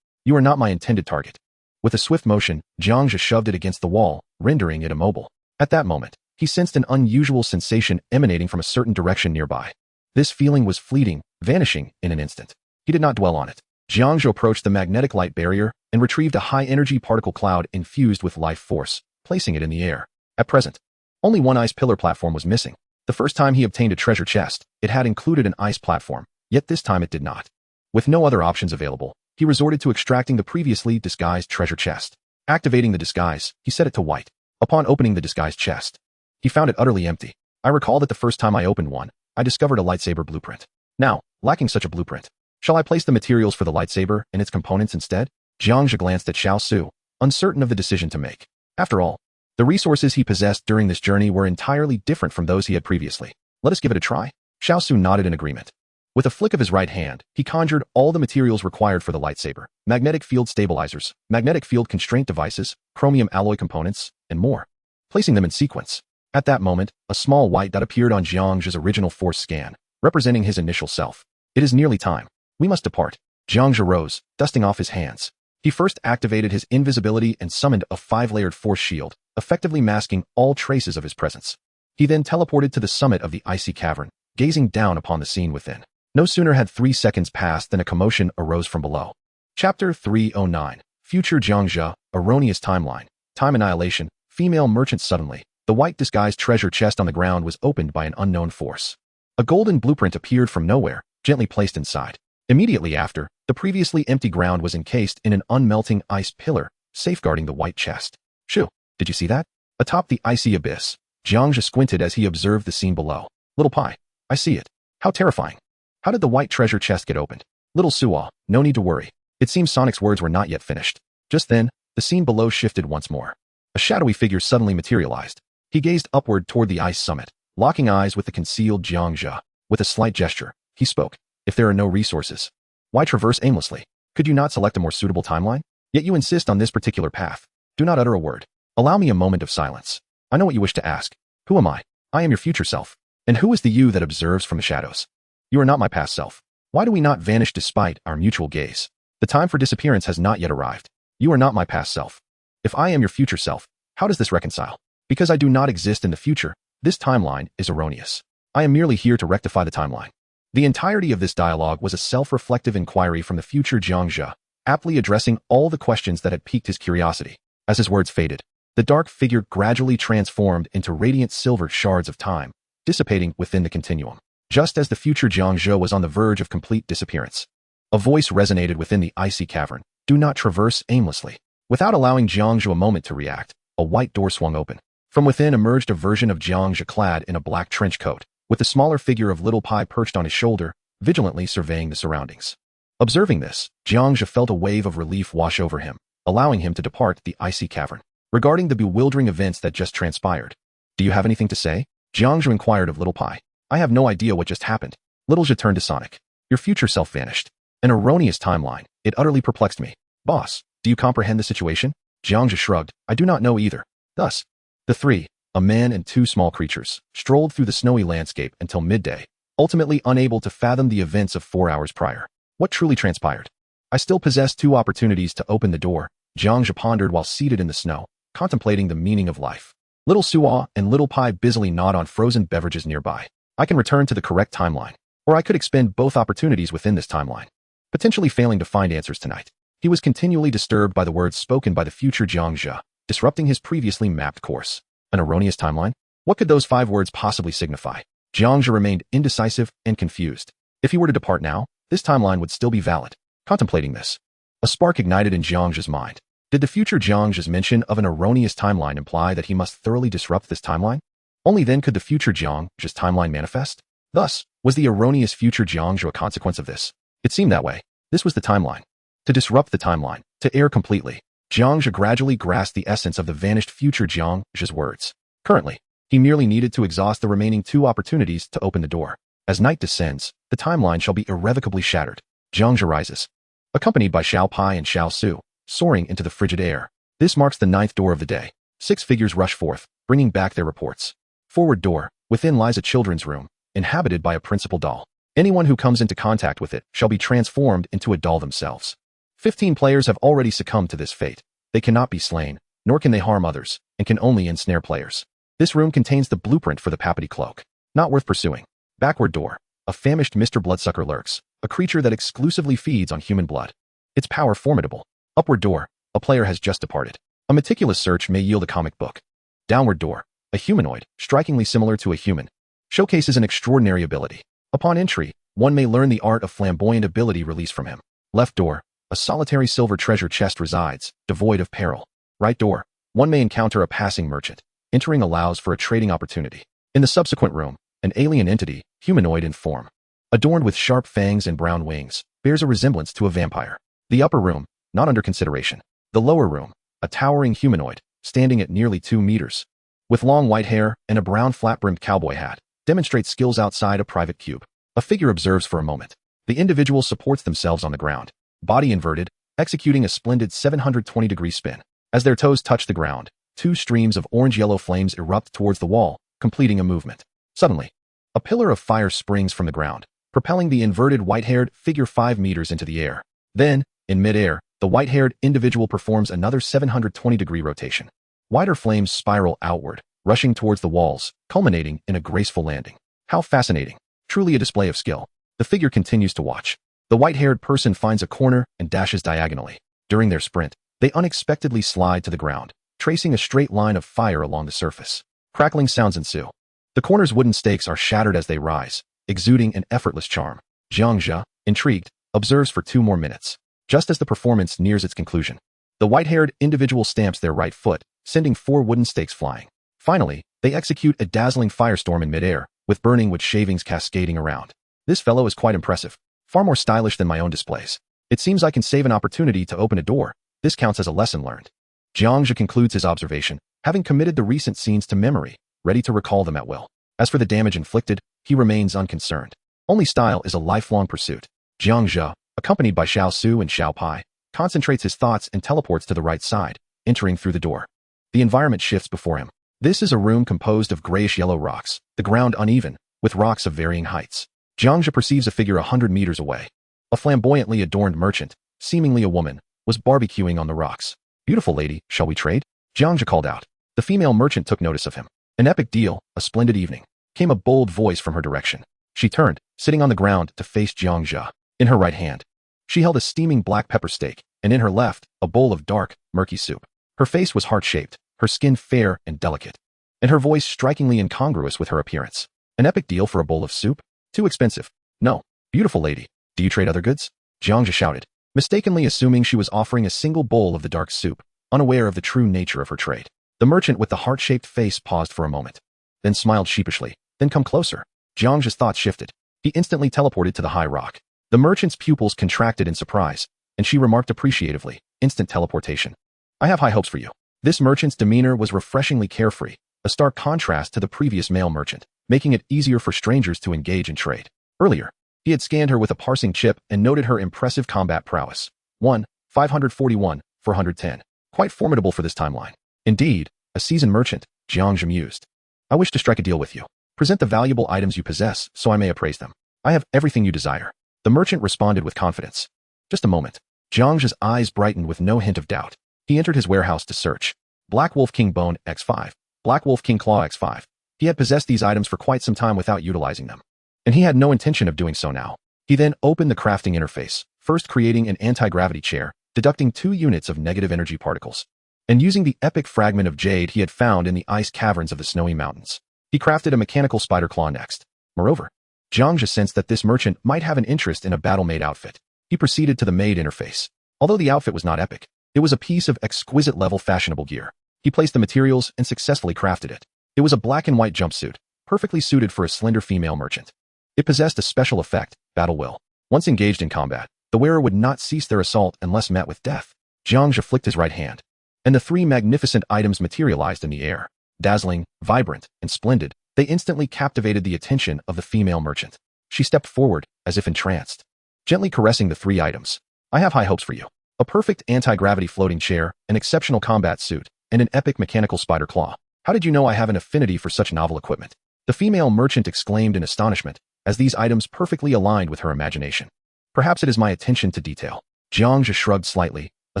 You are not my intended target. With a swift motion, Jiang Zhe shoved it against the wall, rendering it immobile. At that moment, he sensed an unusual sensation emanating from a certain direction nearby. This feeling was fleeting, vanishing in an instant. He did not dwell on it. Jiang Zhe approached the magnetic light barrier and retrieved a high-energy particle cloud infused with life force, placing it in the air. At present, only one ice pillar platform was missing. The first time he obtained a treasure chest, it had included an ice platform, yet this time it did not. With no other options available, he resorted to extracting the previously disguised treasure chest. Activating the disguise, he set it to white. Upon opening the disguised chest, he found it utterly empty. I recall that the first time I opened one, I discovered a lightsaber blueprint. Now, lacking such a blueprint, shall I place the materials for the lightsaber and its components instead? Jiang Zhe glanced at Xiao Su, uncertain of the decision to make. After all, the resources he possessed during this journey were entirely different from those he had previously. Let us give it a try. Xiao Su nodded in agreement. With a flick of his right hand, he conjured all the materials required for the lightsaber: magnetic field stabilizers, magnetic field constraint devices, chromium alloy components, and more, placing them in sequence. At that moment, a small white dot appeared on Jiang Zhe's original force scan, representing his initial self. It is nearly time. We must depart. Jiang Zhe rose, dusting off his hands. He first activated his invisibility and summoned a 5-layered force shield, effectively masking all traces of his presence. He then teleported to the summit of the icy cavern, gazing down upon the scene within. No sooner had 3 seconds passed than a commotion arose from below. Chapter 309. Future Jiang Zhe, Erroneous Timeline. Time Annihilation. Female merchant. Suddenly, the white disguised treasure chest on the ground was opened by an unknown force. A golden blueprint appeared from nowhere, gently placed inside. Immediately after, the previously empty ground was encased in an unmelting ice pillar, safeguarding the white chest. Shoo, did you see that? Atop the icy abyss, Jiang Zhe squinted as he observed the scene below. Little Pai, I see it. How terrifying. How did the white treasure chest get opened? Little Suo, no need to worry. It seems Sonic's words were not yet finished. Just then, the scene below shifted once more. A shadowy figure suddenly materialized. He gazed upward toward the ice summit, locking eyes with the concealed Jiang Zhe. With a slight gesture, he spoke. If there are no resources, why traverse aimlessly? Could you not select a more suitable timeline? Yet you insist on this particular path. Do not utter a word. Allow me a moment of silence. I know what you wish to ask. Who am I? I am your future self. And who is the you that observes from the shadows? You are not my past self. Why do we not vanish despite our mutual gaze? The time for disappearance has not yet arrived. You are not my past self. If I am your future self, how does this reconcile? Because I do not exist in the future, this timeline is erroneous. I am merely here to rectify the timeline. The entirety of this dialogue was a self-reflective inquiry from the future Jiang Zhe, aptly addressing all the questions that had piqued his curiosity. As his words faded, the dark figure gradually transformed into radiant silver shards of time, dissipating within the continuum. Just as the future Jiang Zhe was on the verge of complete disappearance, a voice resonated within the icy cavern. Do not traverse aimlessly. Without allowing Jiang Zhe a moment to react, a white door swung open. From within emerged a version of Jiang Zhe clad in a black trench coat, with the smaller figure of Little Pai perched on his shoulder, vigilantly surveying the surroundings. Observing this, Jiang Zhe felt a wave of relief wash over him, allowing him to depart the icy cavern. Regarding the bewildering events that just transpired, "Do you have anything to say?" Jiang Zhe inquired of Little Pai. "I have no idea what just happened." Little Zhe turned to Sonic. "Your future self vanished. An erroneous timeline. It utterly perplexed me. Boss, do you comprehend the situation?" Jiang Zhe shrugged. "I do not know either." Thus, the three, a man and two small creatures, strolled through the snowy landscape until midday, ultimately unable to fathom the events of 4 hours prior. What truly transpired? I still possess 2 opportunities to open the door, Jiang Zhe pondered while seated in the snow, contemplating the meaning of life. Little Suo and Little Pai busily gnawed on frozen beverages nearby. I can return to the correct timeline, or I could expend both opportunities within this timeline, potentially failing to find answers tonight. He was continually disturbed by the words spoken by the future Jiang Zhe, disrupting his previously mapped course. An erroneous timeline? What could those 5 words possibly signify? Jiang Zhe remained indecisive and confused. If he were to depart now, this timeline would still be valid. Contemplating this, a spark ignited in Jiang Zhe's mind. Did the future Jiang Zhe's mention of an erroneous timeline imply that he must thoroughly disrupt this timeline? Only then could the future Jiang Zhe's timeline manifest? Thus, was the erroneous future Jiang Zhe a consequence of this? It seemed that way. This was the timeline. To disrupt the timeline, to err completely. Jiang Zhe gradually grasped the essence of the vanished future Jiang Zhe's words. Currently, he merely needed to exhaust the remaining 2 opportunities to open the door. As night descends, the timeline shall be irrevocably shattered. Jiang Zhe rises, accompanied by Xiao Pai and Xiao Su, soaring into the frigid air. This marks the 9th door of the day. 6 figures rush forth, bringing back their reports. Forward door, within lies a children's room, inhabited by a principal doll. Anyone who comes into contact with it shall be transformed into a doll themselves. 15 players have already succumbed to this fate. They cannot be slain, nor can they harm others, and can only ensnare players. This room contains the blueprint for the Papity Cloak. Not worth pursuing. Backward door. A famished Mr. Bloodsucker lurks, a creature that exclusively feeds on human blood. Its power formidable. Upward door. A player has just departed. A meticulous search may yield a comic book. Downward door. A humanoid, strikingly similar to a human, showcases an extraordinary ability. Upon entry, one may learn the art of flamboyant ability released from him. Left door. A solitary silver treasure chest resides, devoid of peril. Right door. One may encounter a passing merchant. Entering allows for a trading opportunity. In the subsequent room, an alien entity, humanoid in form, adorned with sharp fangs and brown wings, bears a resemblance to a vampire. The upper room, not under consideration. The lower room, a towering humanoid, standing at nearly 2 meters, with long white hair and a brown flat-brimmed cowboy hat, demonstrates skills outside a private cube. A figure observes for a moment. The individual supports themselves on the ground, body inverted, executing a splendid 720-degree spin. As their toes touch the ground, 2 streams of orange-yellow flames erupt towards the wall, completing a movement. Suddenly, a pillar of fire springs from the ground, propelling the inverted white-haired figure 5 meters into the air. Then, in mid-air, the white-haired individual performs another 720-degree rotation. Wider flames spiral outward, rushing towards the walls, culminating in a graceful landing. How fascinating. Truly a display of skill. The figure continues to watch. The white-haired person finds a corner and dashes diagonally. During their sprint, they unexpectedly slide to the ground, tracing a straight line of fire along the surface. Crackling sounds ensue. The corner's wooden stakes are shattered as they rise, exuding an effortless charm. Jiang Zhe, intrigued, observes for 2 more minutes. Just as the performance nears its conclusion, the white-haired individual stamps their right foot, sending 4 wooden stakes flying. Finally, they execute a dazzling firestorm in midair, with burning wood shavings cascading around. This fellow is quite impressive. Far more stylish than my own displays. It seems I can save an opportunity to open a door. This counts as a lesson learned. Jiang Zhe concludes his observation, having committed the recent scenes to memory, ready to recall them at will. As for the damage inflicted, he remains unconcerned. Only style is a lifelong pursuit. Jiang Zhe, accompanied by Xiao Su and Xiao Pai, concentrates his thoughts and teleports to the right side, entering through the door. The environment shifts before him. This is a room composed of grayish-yellow rocks, the ground uneven, with rocks of varying heights. Jiang Zhe perceives a figure 100 meters away. A flamboyantly adorned merchant, seemingly a woman, was barbecuing on the rocks. "Beautiful lady, shall we trade?" Jiang Zhe called out. The female merchant took notice of him. "An epic deal, a splendid evening," came a bold voice from her direction. She turned, sitting on the ground to face Jiang Zhe. In her right hand, she held a steaming black pepper steak, and in her left, a bowl of dark, murky soup. Her face was heart-shaped, her skin fair and delicate, and her voice strikingly incongruous with her appearance. "An epic deal for a bowl of soup? Too expensive." "No. Beautiful lady, do you trade other goods?" Jiang Zhe shouted, mistakenly assuming she was offering a single bowl of the dark soup, unaware of the true nature of her trade. The merchant with the heart-shaped face paused for a moment, then smiled sheepishly. "Then come closer." Jiang Zhe's thoughts shifted. He instantly teleported to the high rock. The merchant's pupils contracted in surprise, and she remarked appreciatively, instant teleportation. I have high hopes for you. This merchant's demeanor was refreshingly carefree, a stark contrast to the previous male merchant, making it easier for strangers to engage in trade. Earlier, he had scanned her with a parsing chip and noted her impressive combat prowess. 1, 541, 410. Quite formidable for this timeline. Indeed, a seasoned merchant, Jiang Zhe mused. I wish to strike a deal with you. Present the valuable items you possess so I may appraise them. I have everything you desire. The merchant responded with confidence. Just a moment. Jiang Zhe's eyes brightened with no hint of doubt. He entered his warehouse to search. Black Wolf King Bone X5. Black Wolf King Claw X5. He had possessed these items for quite some time without utilizing them. And he had no intention of doing so now. He then opened the crafting interface, first creating an anti-gravity chair, deducting 2 units of negative energy particles. And using the epic fragment of jade he had found in the ice caverns of the snowy mountains, he crafted a mechanical spider claw next. Moreover, Jiang Zhe sensed that this merchant might have an interest in a battle-made outfit. He proceeded to the maid interface. Although the outfit was not epic, it was a piece of exquisite-level fashionable gear. He placed the materials and successfully crafted it. It was a black and white jumpsuit, perfectly suited for a slender female merchant. It possessed a special effect, battle will. Once engaged in combat, the wearer would not cease their assault unless met with death. Jiang Zhe flicked his right hand, and the 3 magnificent items materialized in the air. Dazzling, vibrant, and splendid, they instantly captivated the attention of the female merchant. She stepped forward, as if entranced, gently caressing the 3 items. I have high hopes for you. A perfect anti-gravity floating chair, an exceptional combat suit, and an epic mechanical spider claw. How did you know I have an affinity for such novel equipment? The female merchant exclaimed in astonishment, as these items perfectly aligned with her imagination. Perhaps it is my attention to detail. Jiang Zhe shrugged slightly, a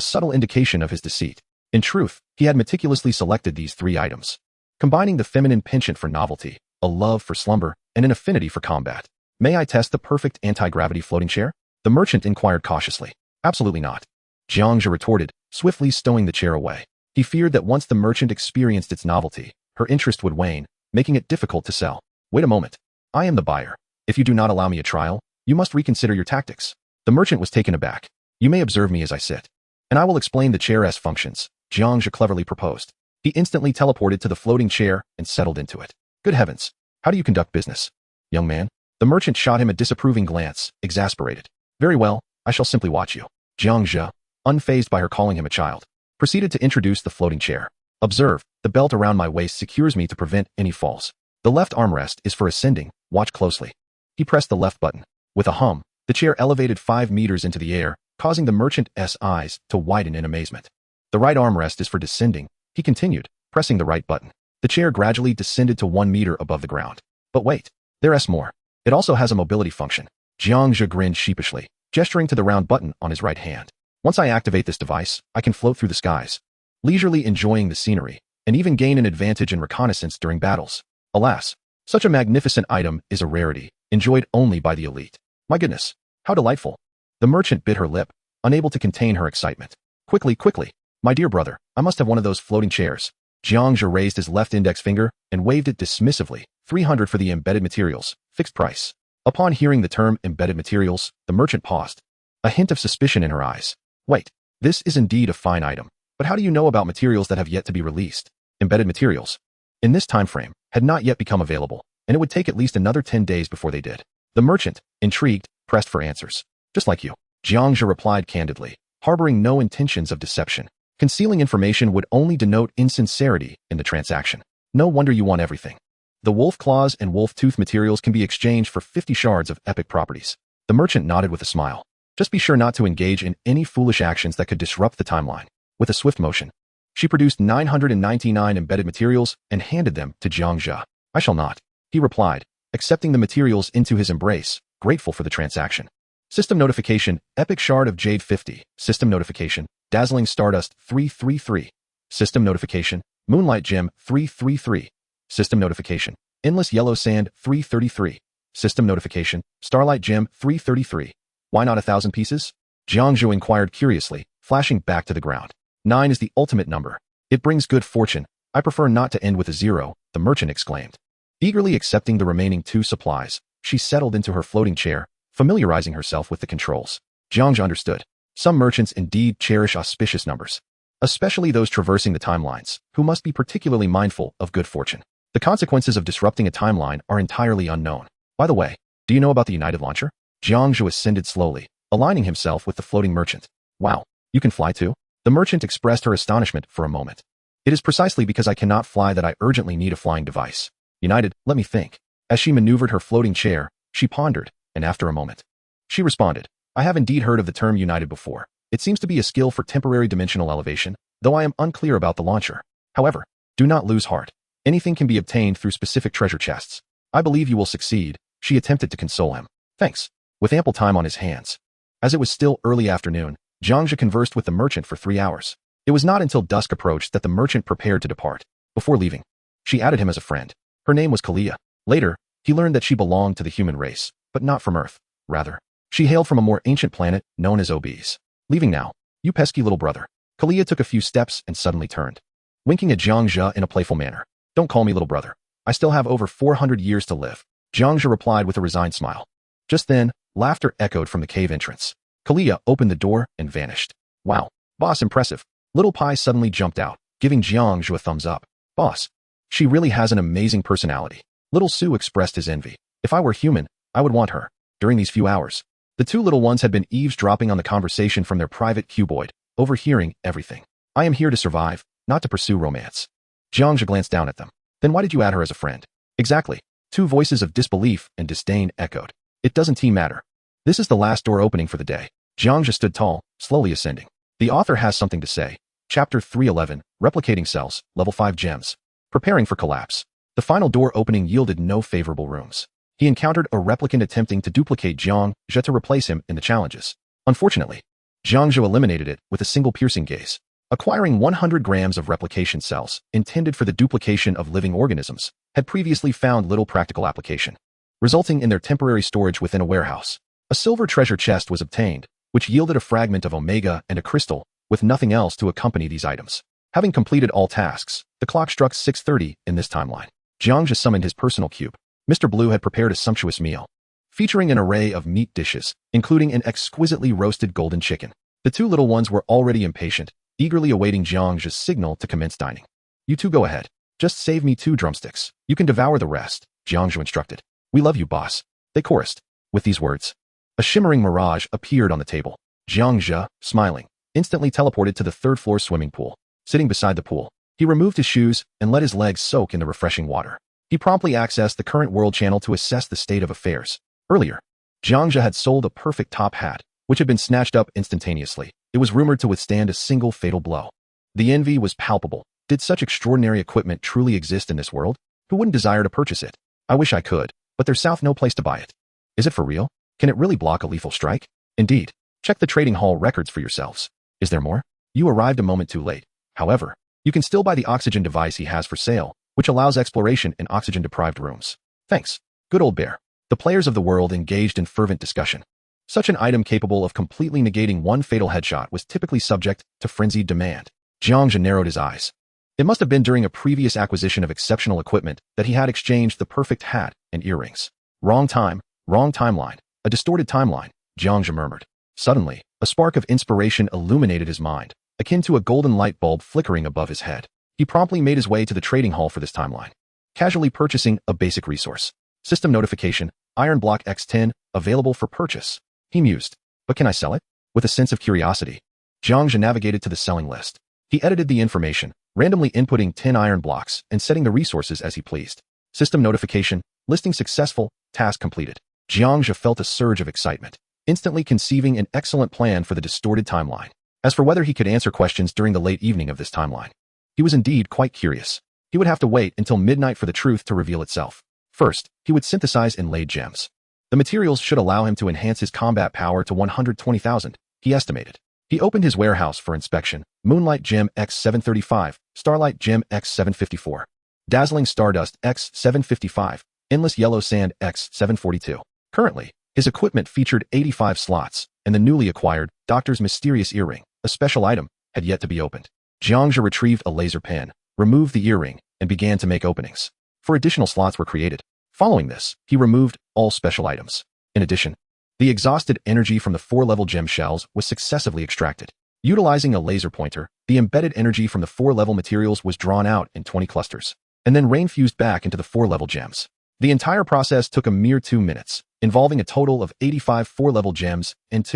subtle indication of his deceit. In truth, he had meticulously selected these 3 items, combining the feminine penchant for novelty, a love for slumber, and an affinity for combat. May I test the perfect anti-gravity floating chair? The merchant inquired cautiously. Absolutely not. Jiang Zhe retorted, swiftly stowing the chair away. He feared that once the merchant experienced its novelty, her interest would wane, making it difficult to sell. Wait a moment. I am the buyer. If you do not allow me a trial, you must reconsider your tactics. The merchant was taken aback. You may observe me as I sit, and I will explain the chair's functions, Jiang Zhe cleverly proposed. He instantly teleported to the floating chair and settled into it. Good heavens. How do you conduct business, young man? The merchant shot him a disapproving glance, exasperated. Very well, I shall simply watch you. Jiang Zhe, unfazed by her calling him a child, proceeded to introduce the floating chair. Observe, the belt around my waist secures me to prevent any falls. The left armrest is for ascending, watch closely. He pressed the left button. With a hum, the chair elevated 5 meters into the air, causing the merchant's eyes to widen in amazement. The right armrest is for descending, he continued, pressing the right button. The chair gradually descended to 1 meter above the ground. But wait, there's more. It also has a mobility function. Jiang Zhe grinned sheepishly, gesturing to the round button on his right hand. Once I activate this device, I can float through the skies, leisurely enjoying the scenery, and even gain an advantage in reconnaissance during battles. Alas, such a magnificent item is a rarity, enjoyed only by the elite. My goodness, how delightful. The merchant bit her lip, unable to contain her excitement. Quickly, quickly. My dear brother, I must have one of those floating chairs. Jiang Zhe raised his left index finger and waved it dismissively. 300 for the embedded materials, fixed price. Upon hearing the term embedded materials, the merchant paused, a hint of suspicion in her eyes. Wait, this is indeed a fine item. But how do you know about materials that have yet to be released? Embedded materials, in this time frame, had not yet become available, and it would take at least another 10 days before they did. The merchant, intrigued, pressed for answers. Just like you. Jiang Zhe replied candidly, harboring no intentions of deception. Concealing information would only denote insincerity in the transaction. No wonder you want everything. The wolf claws and wolf tooth materials can be exchanged for 50 shards of epic properties. The merchant nodded with a smile. Just be sure not to engage in any foolish actions that could disrupt the timeline. With a swift motion, she produced 999 embedded materials and handed them to Jiang Zhe. I shall not, he replied, accepting the materials into his embrace, grateful for the transaction. System notification, Epic Shard of Jade 50. System notification, Dazzling Stardust 333. System notification, Moonlight Gem 333. System notification, Endless Yellow Sand 333. System notification, Starlight Gem 333. Why not 1,000 pieces? Jiang Zhe inquired curiously, flashing back to the ground. 9 is the ultimate number. It brings good fortune. I prefer not to end with a 0, the merchant exclaimed. Eagerly accepting the remaining 2 supplies, she settled into her floating chair, familiarizing herself with the controls. Jiang Zhe understood. Some merchants indeed cherish auspicious numbers, especially those traversing the timelines, who must be particularly mindful of good fortune. The consequences of disrupting a timeline are entirely unknown. By the way, do you know about the United Launcher? Jiang Zhe ascended slowly, aligning himself with the floating merchant. Wow, you can fly too? The merchant expressed her astonishment for a moment. It is precisely because I cannot fly that I urgently need a flying device. United, let me think. As she maneuvered her floating chair, she pondered, and after a moment, she responded, I have indeed heard of the term United before. It seems to be a skill for temporary dimensional elevation, though I am unclear about the launcher. However, do not lose heart. Anything can be obtained through specific treasure chests. I believe you will succeed. She attempted to console him. Thanks. With ample time on his hands. As it was still early afternoon, Jiang Zhe conversed with the merchant for 3 hours. It was not until dusk approached that the merchant prepared to depart. Before leaving, she added him as a friend. Her name was Kalia. Later, he learned that she belonged to the human race, but not from Earth. Rather, she hailed from a more ancient planet known as Obese. Leaving now, you pesky little brother. Kalia took a few steps and suddenly turned, winking at Jiang Zhe in a playful manner. Don't call me little brother. I still have over 400 years to live. Jiang Zhe replied with a resigned smile. Just then, laughter echoed from the cave entrance. Kalia opened the door and vanished. Wow, boss, impressive. Little Pai suddenly jumped out, giving Jiang Zhe a thumbs up. Boss, she really has an amazing personality. Little Sue expressed his envy. If I were human, I would want her. During these few hours, the two little ones had been eavesdropping on the conversation from their private cuboid, overhearing everything. I am here to survive, not to pursue romance. Jiang Zhe glanced down at them. Then why did you add her as a friend? Exactly. Two voices of disbelief and disdain echoed. It doesn't matter. This is the last door opening for the day. Jiang Zhe stood tall, slowly ascending. The author has something to say. Chapter 311, Replicating Cells, Level 5 Gems. Preparing for collapse. The final door opening yielded no favorable rooms. He encountered a replicant attempting to duplicate Jiang Zhe to replace him in the challenges. Unfortunately, Jiang Zhe eliminated it with a single piercing gaze. Acquiring 100 grams of replication cells, intended for the duplication of living organisms, had previously found little practical application, resulting in their temporary storage within a warehouse. A silver treasure chest was obtained, which yielded a fragment of Omega and a crystal, with nothing else to accompany these items. Having completed all tasks, the clock struck 6:30 in this timeline. Jiang Zhe summoned his personal cube. Mr. Blue had prepared a sumptuous meal, featuring an array of meat dishes, including an exquisitely roasted golden chicken. The two little ones were already impatient, eagerly awaiting Jiang Zhe's signal to commence dining. You two go ahead. Just save me 2 drumsticks. You can devour the rest, Jiang Zhe instructed. We love you, boss. They chorused. With these words, a shimmering mirage appeared on the table. Jiang Zhe, smiling, instantly teleported to the 3rd-floor swimming pool. Sitting beside the pool, he removed his shoes and let his legs soak in the refreshing water. He promptly accessed the current world channel to assess the state of affairs. Earlier, Jiang Zhe had sold a perfect top hat, which had been snatched up instantaneously. It was rumored to withstand a single fatal blow. The envy was palpable. Did such extraordinary equipment truly exist in this world? Who wouldn't desire to purchase it? I wish I could, but there's no place to buy it. Is it for real? Can it really block a lethal strike? Indeed. Check the trading hall records for yourselves. Is there more? You arrived a moment too late. However, you can still buy the oxygen device he has for sale, which allows exploration in oxygen-deprived rooms. Thanks. Good old bear. The players of the world engaged in fervent discussion. Such an item capable of completely negating one fatal headshot was typically subject to frenzied demand. Jiang Zhe narrowed his eyes. It must have been during a previous acquisition of exceptional equipment that he had exchanged the perfect hat and earrings. Wrong time, wrong timeline. A distorted timeline, Jiang Zhe murmured. Suddenly, a spark of inspiration illuminated his mind, akin to a golden light bulb flickering above his head. He promptly made his way to the trading hall for this timeline, casually purchasing a basic resource. System notification, Iron Block X10, available for purchase. He mused. But can I sell it? With a sense of curiosity, Jiang Zhe navigated to the selling list. He edited the information, randomly inputting 10 iron blocks and setting the resources as he pleased. System notification, listing successful, task completed. Jiang Zhe felt a surge of excitement, instantly conceiving an excellent plan for the distorted timeline. As for whether he could answer questions during the late evening of this timeline, he was indeed quite curious. He would have to wait until midnight for the truth to reveal itself. First, he would synthesize inlaid gems. The materials should allow him to enhance his combat power to 120,000, he estimated. He opened his warehouse for inspection. Moonlight Gem X735, Starlight Gem X754, Dazzling Stardust X755, Endless Yellow Sand X742. Currently, his equipment featured 85 slots, and the newly acquired Doctor's Mysterious Earring, a special item, had yet to be opened. Jiang Zhe retrieved a laser pen, removed the earring, and began to make openings. 4 additional slots were created. Following this, he removed all special items. In addition, the exhausted energy from the 4-level gem shells was successively extracted. Utilizing a laser pointer, the embedded energy from the 4-level materials was drawn out in 20 clusters, and then rain-fused back into the 4-level gems. The entire process took a mere 2 minutes, involving a total of 85 4-level gems and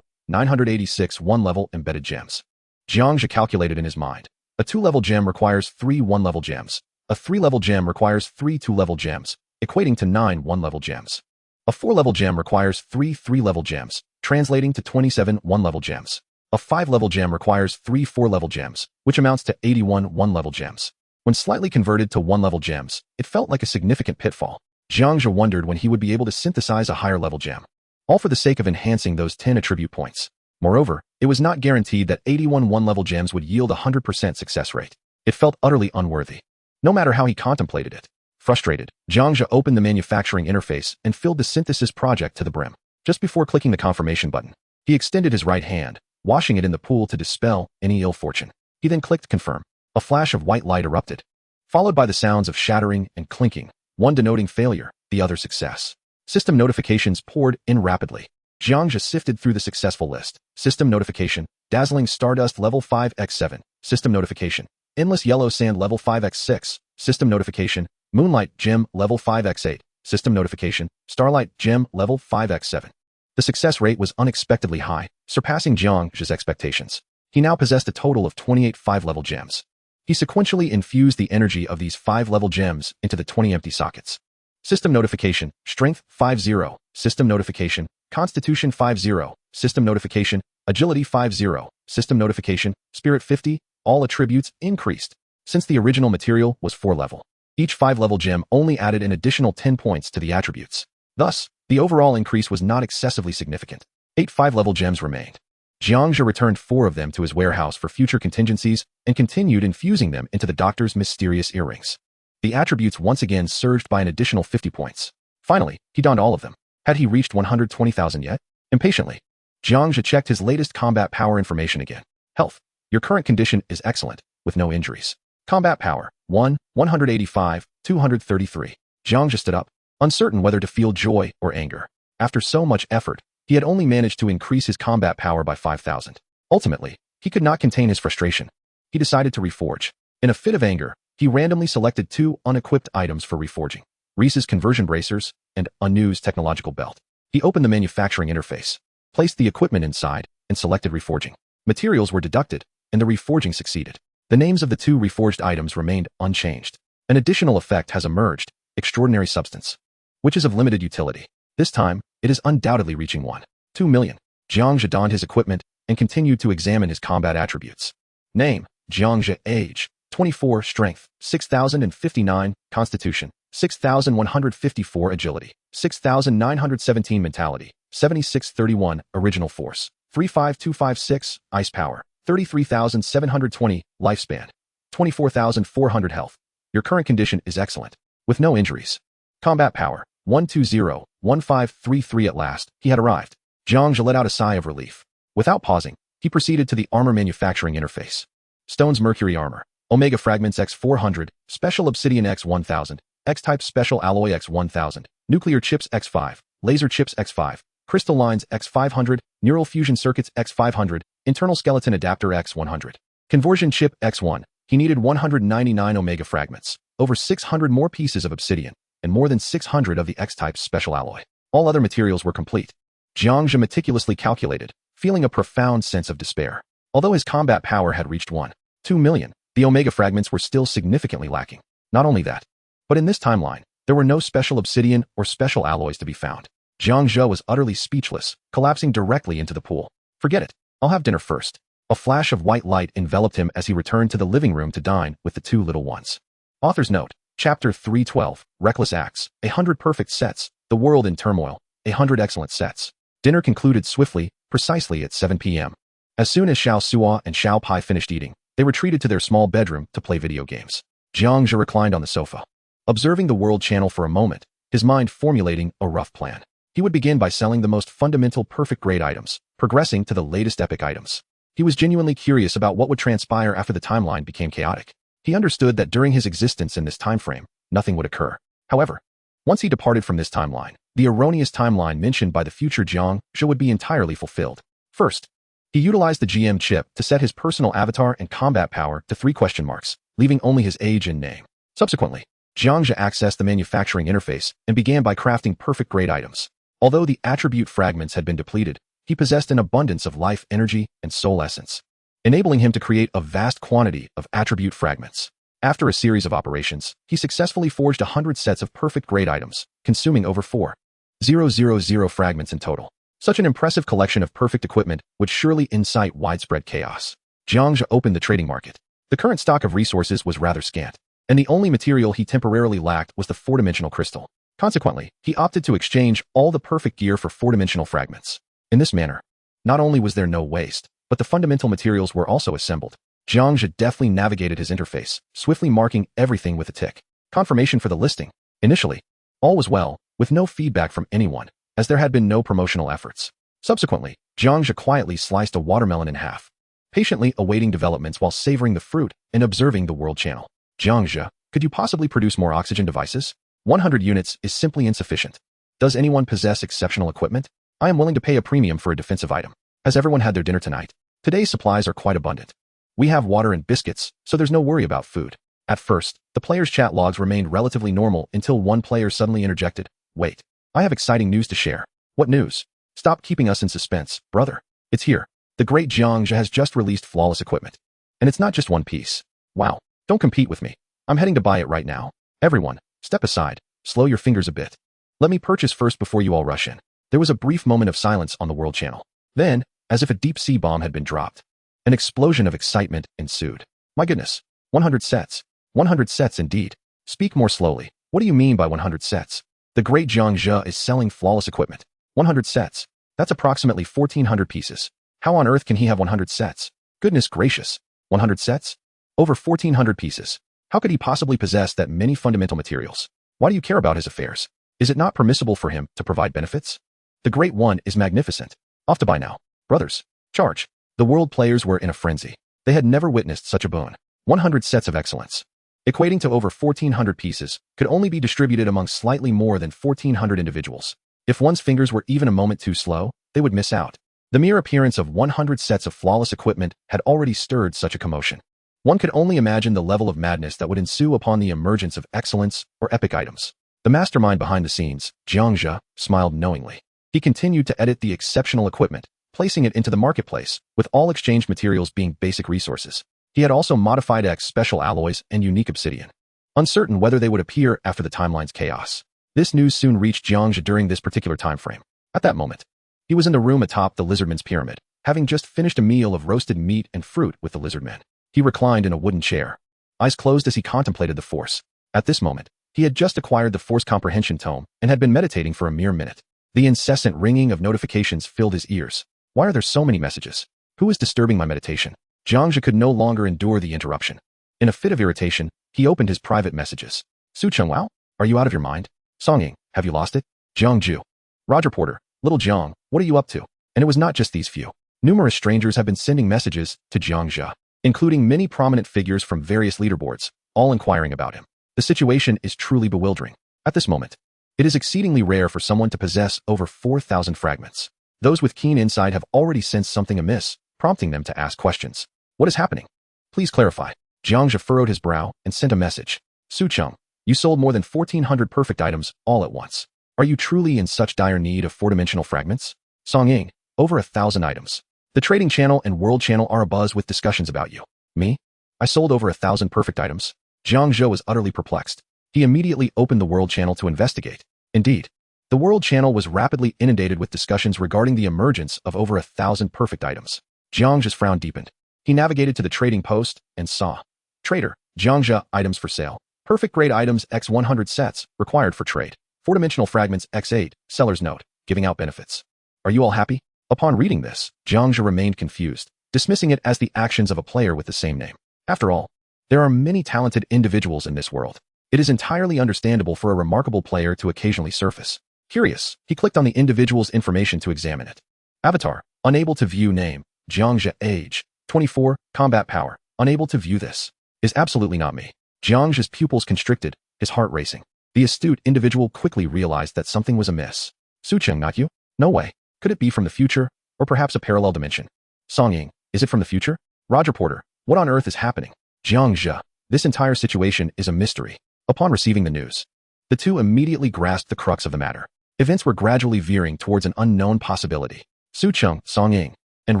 986 1-level embedded gems. Jiang Zhe calculated in his mind. A 2-level gem requires 3 1-level gems. A 3-level gem requires 3 2-level gems, equating to 9 1-level gems. A 4-level gem requires 3 3-level gems, translating to 27 1-level gems. A 5-level gem requires 3 4-level gems, which amounts to 81 1-level gems. When slightly converted to 1-level gems, it felt like a significant pitfall. Jiang Zhe wondered when he would be able to synthesize a higher-level gem, all for the sake of enhancing those 10 attribute points. Moreover, it was not guaranteed that 81 1-level gems would yield a 100% success rate. It felt utterly unworthy, no matter how he contemplated it. Frustrated, Jiang Zhe opened the manufacturing interface and filled the synthesis project to the brim. Just before clicking the confirmation button, he extended his right hand, washing it in the pool to dispel any ill fortune. He then clicked confirm. A flash of white light erupted, followed by the sounds of shattering and clinking, one denoting failure, the other success. System notifications poured in rapidly. Jiang Zhe sifted through the successful list. System notification, dazzling stardust level 5x7. System notification, endless yellow sand level 5x6. System notification, moonlight gem level 5x8. System notification, starlight gem level 5x7. The success rate was unexpectedly high, surpassing Jiang Zhe's expectations. He now possessed a total of 28 5-level gems. He sequentially infused the energy of these 5-level gems into the 20 empty sockets. System notification, strength 50. System notification, constitution 50. System notification, agility 50. System notification, spirit 50. All attributes increased. Since the original material was 4-level, each 5-level gem only added an additional 10 points to the attributes. Thus, the overall increase was not excessively significant. 8 5-level gems remained. Jiang Zhe returned 4 of them to his warehouse for future contingencies and continued infusing them into the doctor's mysterious earrings. The attributes once again surged by an additional 50 points. Finally, he donned all of them. Had he reached 120,000 yet? Impatiently, Jiang Zhe checked his latest combat power information again. Health. Your current condition is excellent, with no injuries. Combat power, 1, 185, 233. Jiang Zhe stood up, uncertain whether to feel joy or anger. After so much effort, he had only managed to increase his combat power by 5,000. Ultimately, he could not contain his frustration. He decided to reforge. In a fit of anger, he randomly selected 2 unequipped items for reforging: Reese's conversion bracers and Anu's technological belt. He opened the manufacturing interface, placed the equipment inside, and selected reforging. Materials were deducted, and the reforging succeeded. The names of the 2 reforged items remained unchanged. An additional effect has emerged: extraordinary substance, which is of limited utility. This time, it is undoubtedly reaching 1.2 million. Jiang Zhe donned his equipment and continued to examine his combat attributes. Name, Jiang Zhe. Age, 24. Strength, 6,059. Constitution, 6,154. Agility, 6,917. Mentality, 7631. Original force, 35256. Ice power, 33,720. Lifespan, 24,400. Health. Your current condition is excellent, with no injuries. Combat power, 120, 1533. At last, he had arrived. Jiang Zhe let out a sigh of relief. Without pausing, he proceeded to the armor manufacturing interface. Stones Mercury Armor, Omega Fragments X400, Special Obsidian X1000, X-Type Special Alloy X1000, Nuclear Chips X5, Laser Chips X5, Crystal Lines X500, Neural Fusion Circuits X500, Internal Skeleton Adapter X100. Conversion Chip X1. He needed 199 Omega Fragments, over 600 more pieces of obsidian, and more than 600 of the X-Type Special Alloy. All other materials were complete. Jiang Zhe meticulously calculated, feeling a profound sense of despair. Although his combat power had reached 1.2 million, the Omega Fragments were still significantly lacking. Not only that, but in this timeline, there were no special obsidian or special alloys to be found. Jiang Zhe was utterly speechless, collapsing directly into the pool. Forget it. I'll have dinner first. A flash of white light enveloped him as he returned to the living room to dine with the 2 little ones. Author's note. Chapter 312, Reckless Acts, 100 perfect sets, the world in turmoil, 100 excellent sets. Dinner concluded swiftly, precisely at 7 p.m. As soon as Xiao Sua and Xiao Pai finished eating, they retreated to their small bedroom to play video games. Jiang Zhe reclined on the sofa, observing the world channel for a moment, his mind formulating a rough plan. He would begin by selling the most fundamental perfect grade items, progressing to the latest epic items. He was genuinely curious about what would transpire after the timeline became chaotic. He understood that during his existence in this time frame, nothing would occur. However, once he departed from this timeline, the erroneous timeline mentioned by the future Jiang Zhe would be entirely fulfilled. First, he utilized the GM chip to set his personal avatar and combat power to 3 question marks, leaving only his age and name. Subsequently, Jiang Zhe accessed the manufacturing interface and began by crafting perfect-grade items. Although the attribute fragments had been depleted, he possessed an abundance of life energy and soul essence, enabling him to create a vast quantity of attribute fragments. After a series of operations, he successfully forged 100 sets of perfect-grade items, consuming over 4,000 fragments in total. Such an impressive collection of perfect equipment would surely incite widespread chaos. Jiang Zhe opened the trading market. The current stock of resources was rather scant, and the only material he temporarily lacked was the four-dimensional crystal. Consequently, he opted to exchange all the perfect gear for four-dimensional fragments. In this manner, not only was there no waste, but the fundamental materials were also assembled. Jiang Zhe deftly navigated his interface, swiftly marking everything with a tick. Confirmation for the listing. Initially, all was well, with no feedback from anyone, as there had been no promotional efforts. Subsequently, Jiang Zhe quietly sliced a watermelon in half, patiently awaiting developments while savoring the fruit and observing the world channel. Jiang Zhe, could you possibly produce more oxygen devices? 100 units is simply insufficient. Does anyone possess exceptional equipment? I am willing to pay a premium for a defensive item. Has everyone had their dinner tonight? Today's supplies are quite abundant. We have water and biscuits, so there's no worry about food. At first, the players' chat logs remained relatively normal until one player suddenly interjected, "Wait, I have exciting news to share." "What news?" "Stop keeping us in suspense, brother. It's here. The great Jiang Zhe has just released flawless equipment. And it's not just one piece. Wow, don't compete with me. I'm heading to buy it right now. Everyone, step aside, slow your fingers a bit. Let me purchase first before you all rush in." There was a brief moment of silence on the world channel. Then, as if a deep-sea bomb had been dropped, an explosion of excitement ensued. "My goodness, 100 sets. 100 sets indeed. Speak more slowly. What do you mean by 100 sets? The great Jiang Zhe is selling flawless equipment. 100 sets. That's approximately 1,400 pieces. How on earth can he have 100 sets? Goodness gracious. 100 sets? Over 1,400 pieces. How could he possibly possess that many fundamental materials? Why do you care about his affairs? Is it not permissible for him to provide benefits? The Great One is magnificent. Off to buy now. Brothers, charge." The world players were in a frenzy. They had never witnessed such a boon. 100 sets of excellence, equating to over 1,400 pieces, could only be distributed among slightly more than 1,400 individuals. If one's fingers were even a moment too slow, they would miss out. The mere appearance of 100 sets of flawless equipment had already stirred such a commotion. One could only imagine the level of madness that would ensue upon the emergence of excellence or epic items. The mastermind behind the scenes, Jiang Zhe, smiled knowingly. He continued to edit the exceptional equipment, placing it into the marketplace, with all exchanged materials being basic resources. He had also modified X special alloys and unique obsidian, uncertain whether they would appear after the timeline's chaos. This news soon reached Jiang Zhe during this particular time frame. At that moment, he was in the room atop the lizardman's pyramid, having just finished a meal of roasted meat and fruit with the lizardman. He reclined in a wooden chair, eyes closed as he contemplated the Force. At this moment, he had just acquired the Force Comprehension Tome and had been meditating for a mere minute. The incessant ringing of notifications filled his ears. Why are there so many messages? Who is disturbing my meditation? Jiang Zhe could no longer endure the interruption. In a fit of irritation, he opened his private messages. "Su Chengwao, are you out of your mind? Song Ying, have you lost it? Jiang Zhe. Roger Porter, little Jiang, what are you up to?" And it was not just these few. Numerous strangers have been sending messages to Jiang Zhe, including many prominent figures from various leaderboards, all inquiring about him. The situation is truly bewildering. At this moment, it is exceedingly rare for someone to possess over 4,000 fragments. Those with keen insight have already sensed something amiss, prompting them to ask questions. What is happening? Please clarify. Jiang Zhe furrowed his brow and sent a message. "Su Cheng, you sold more than 1,400 perfect items all at once. Are you truly in such dire need of four-dimensional fragments?" Song Ying, over 1,000 items. The trading channel and world channel are abuzz with discussions about you. Me? I sold over 1,000 perfect items? Jiang Zhe was utterly perplexed. He immediately opened the world channel to investigate. Indeed, the world channel was rapidly inundated with discussions regarding the emergence of over 1,000 perfect items. Jiang Zhe's frown deepened. He navigated to the trading post and saw. Trader, Jiang Zhe, items for sale. Perfect grade items x 100 sets, required for trade. Four-dimensional fragments x8, seller's note, giving out benefits. Are you all happy? Upon reading this, Jiang Zhe remained confused, dismissing it as the actions of a player with the same name. After all, there are many talented individuals in this world. It is entirely understandable for a remarkable player to occasionally surface. Curious, he clicked on the individual's information to examine it. Avatar, unable to view name, Jiang Zhe, age, 24, combat power, unable to view this. Is absolutely not me. Jiang Zhe's pupils constricted, his heart racing. The astute individual quickly realized that something was amiss. Su Cheng, not you? No way. Could it be from the future, or perhaps a parallel dimension? Song Ying, is it from the future? Roger Porter, what on earth is happening? Jiang Zhe, this entire situation is a mystery. Upon receiving the news, the two immediately grasped the crux of the matter. Events were gradually veering towards an unknown possibility. Su Cheng, Song Ying, and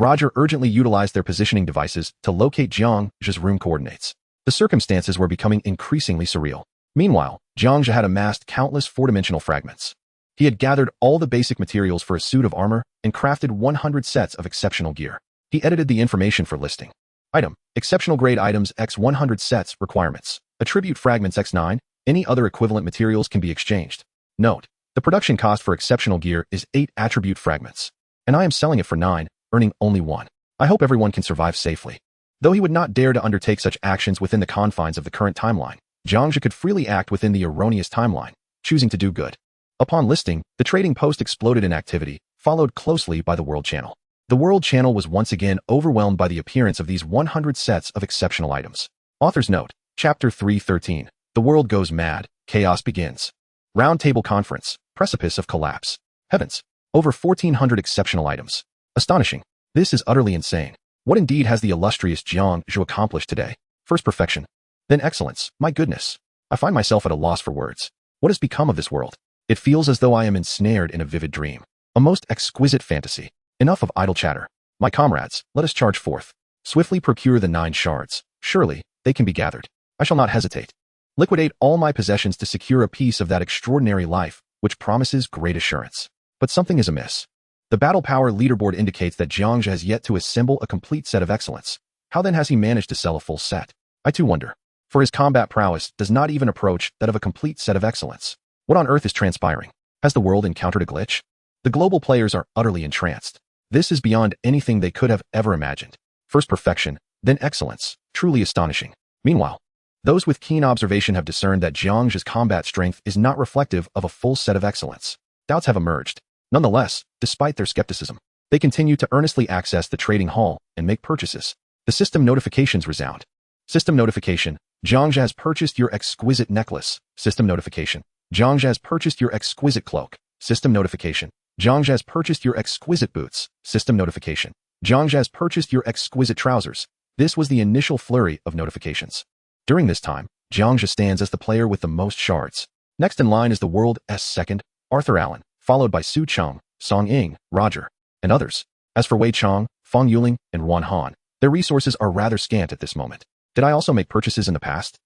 Roger urgently utilized their positioning devices to locate Jiang Zhe's room coordinates. The circumstances were becoming increasingly surreal. Meanwhile, Jiang Zhe had amassed countless four-dimensional fragments. He had gathered all the basic materials for a suit of armor and crafted 100 sets of exceptional gear. He edited the information for listing. Item: exceptional grade items x 100 sets requirements. Attribute fragments x9. Any other equivalent materials can be exchanged. Note: the production cost for exceptional gear is 8 attribute fragments, and I am selling it for 9, earning only 1. I hope everyone can survive safely. Though he would not dare to undertake such actions within the confines of the current timeline, Jiang Zhe could freely act within the erroneous timeline, choosing to do good. Upon listing, the trading post exploded in activity, followed closely by the World Channel. The World Channel was once again overwhelmed by the appearance of these 100 sets of exceptional items. Author's note: Chapter 3:13. The world goes mad, chaos begins. Roundtable conference, precipice of collapse. Heavens! Over 1,400 exceptional items. Astonishing. This is utterly insane. What indeed has the illustrious Jiang Zhe accomplished today? First perfection, then excellence. My goodness. I find myself at a loss for words. What has become of this world? It feels as though I am ensnared in a vivid dream. A most exquisite fantasy. Enough of idle chatter. My comrades, let us charge forth. Swiftly procure the 9 shards. Surely, they can be gathered. I shall not hesitate. Liquidate all my possessions to secure a piece of that extraordinary life, which promises great assurance. But something is amiss. The battle power leaderboard indicates that Jiang Zhe has yet to assemble a complete set of excellence. How then has he managed to sell a full set? I too wonder. For his combat prowess does not even approach that of a complete set of excellence. What on earth is transpiring? Has the world encountered a glitch? The global players are utterly entranced. This is beyond anything they could have ever imagined. First perfection, then excellence. Truly astonishing. Meanwhile, those with keen observation have discerned that Jiang Zhe's combat strength is not reflective of a full set of excellence. Doubts have emerged. Nonetheless, despite their skepticism, they continue to earnestly access the trading hall and make purchases. The system notifications resound. System notification: Jiang Zhe has purchased your exquisite necklace. System notification: Jiang Zhe has purchased your exquisite cloak. System notification: Jiang Zhe has purchased your exquisite boots. System notification: Jiang Zhe has purchased your exquisite trousers. This was the initial flurry of notifications. During this time, Jiang Zhe stands as the player with the most shards. Next in line is the world's second, Arthur Allen, followed by Su Cheng, Song Ying, Roger, and others. As for Wei Chang, Feng Yuling, and Wan Han, their resources are rather scant at this moment. Did I also make purchases in the past?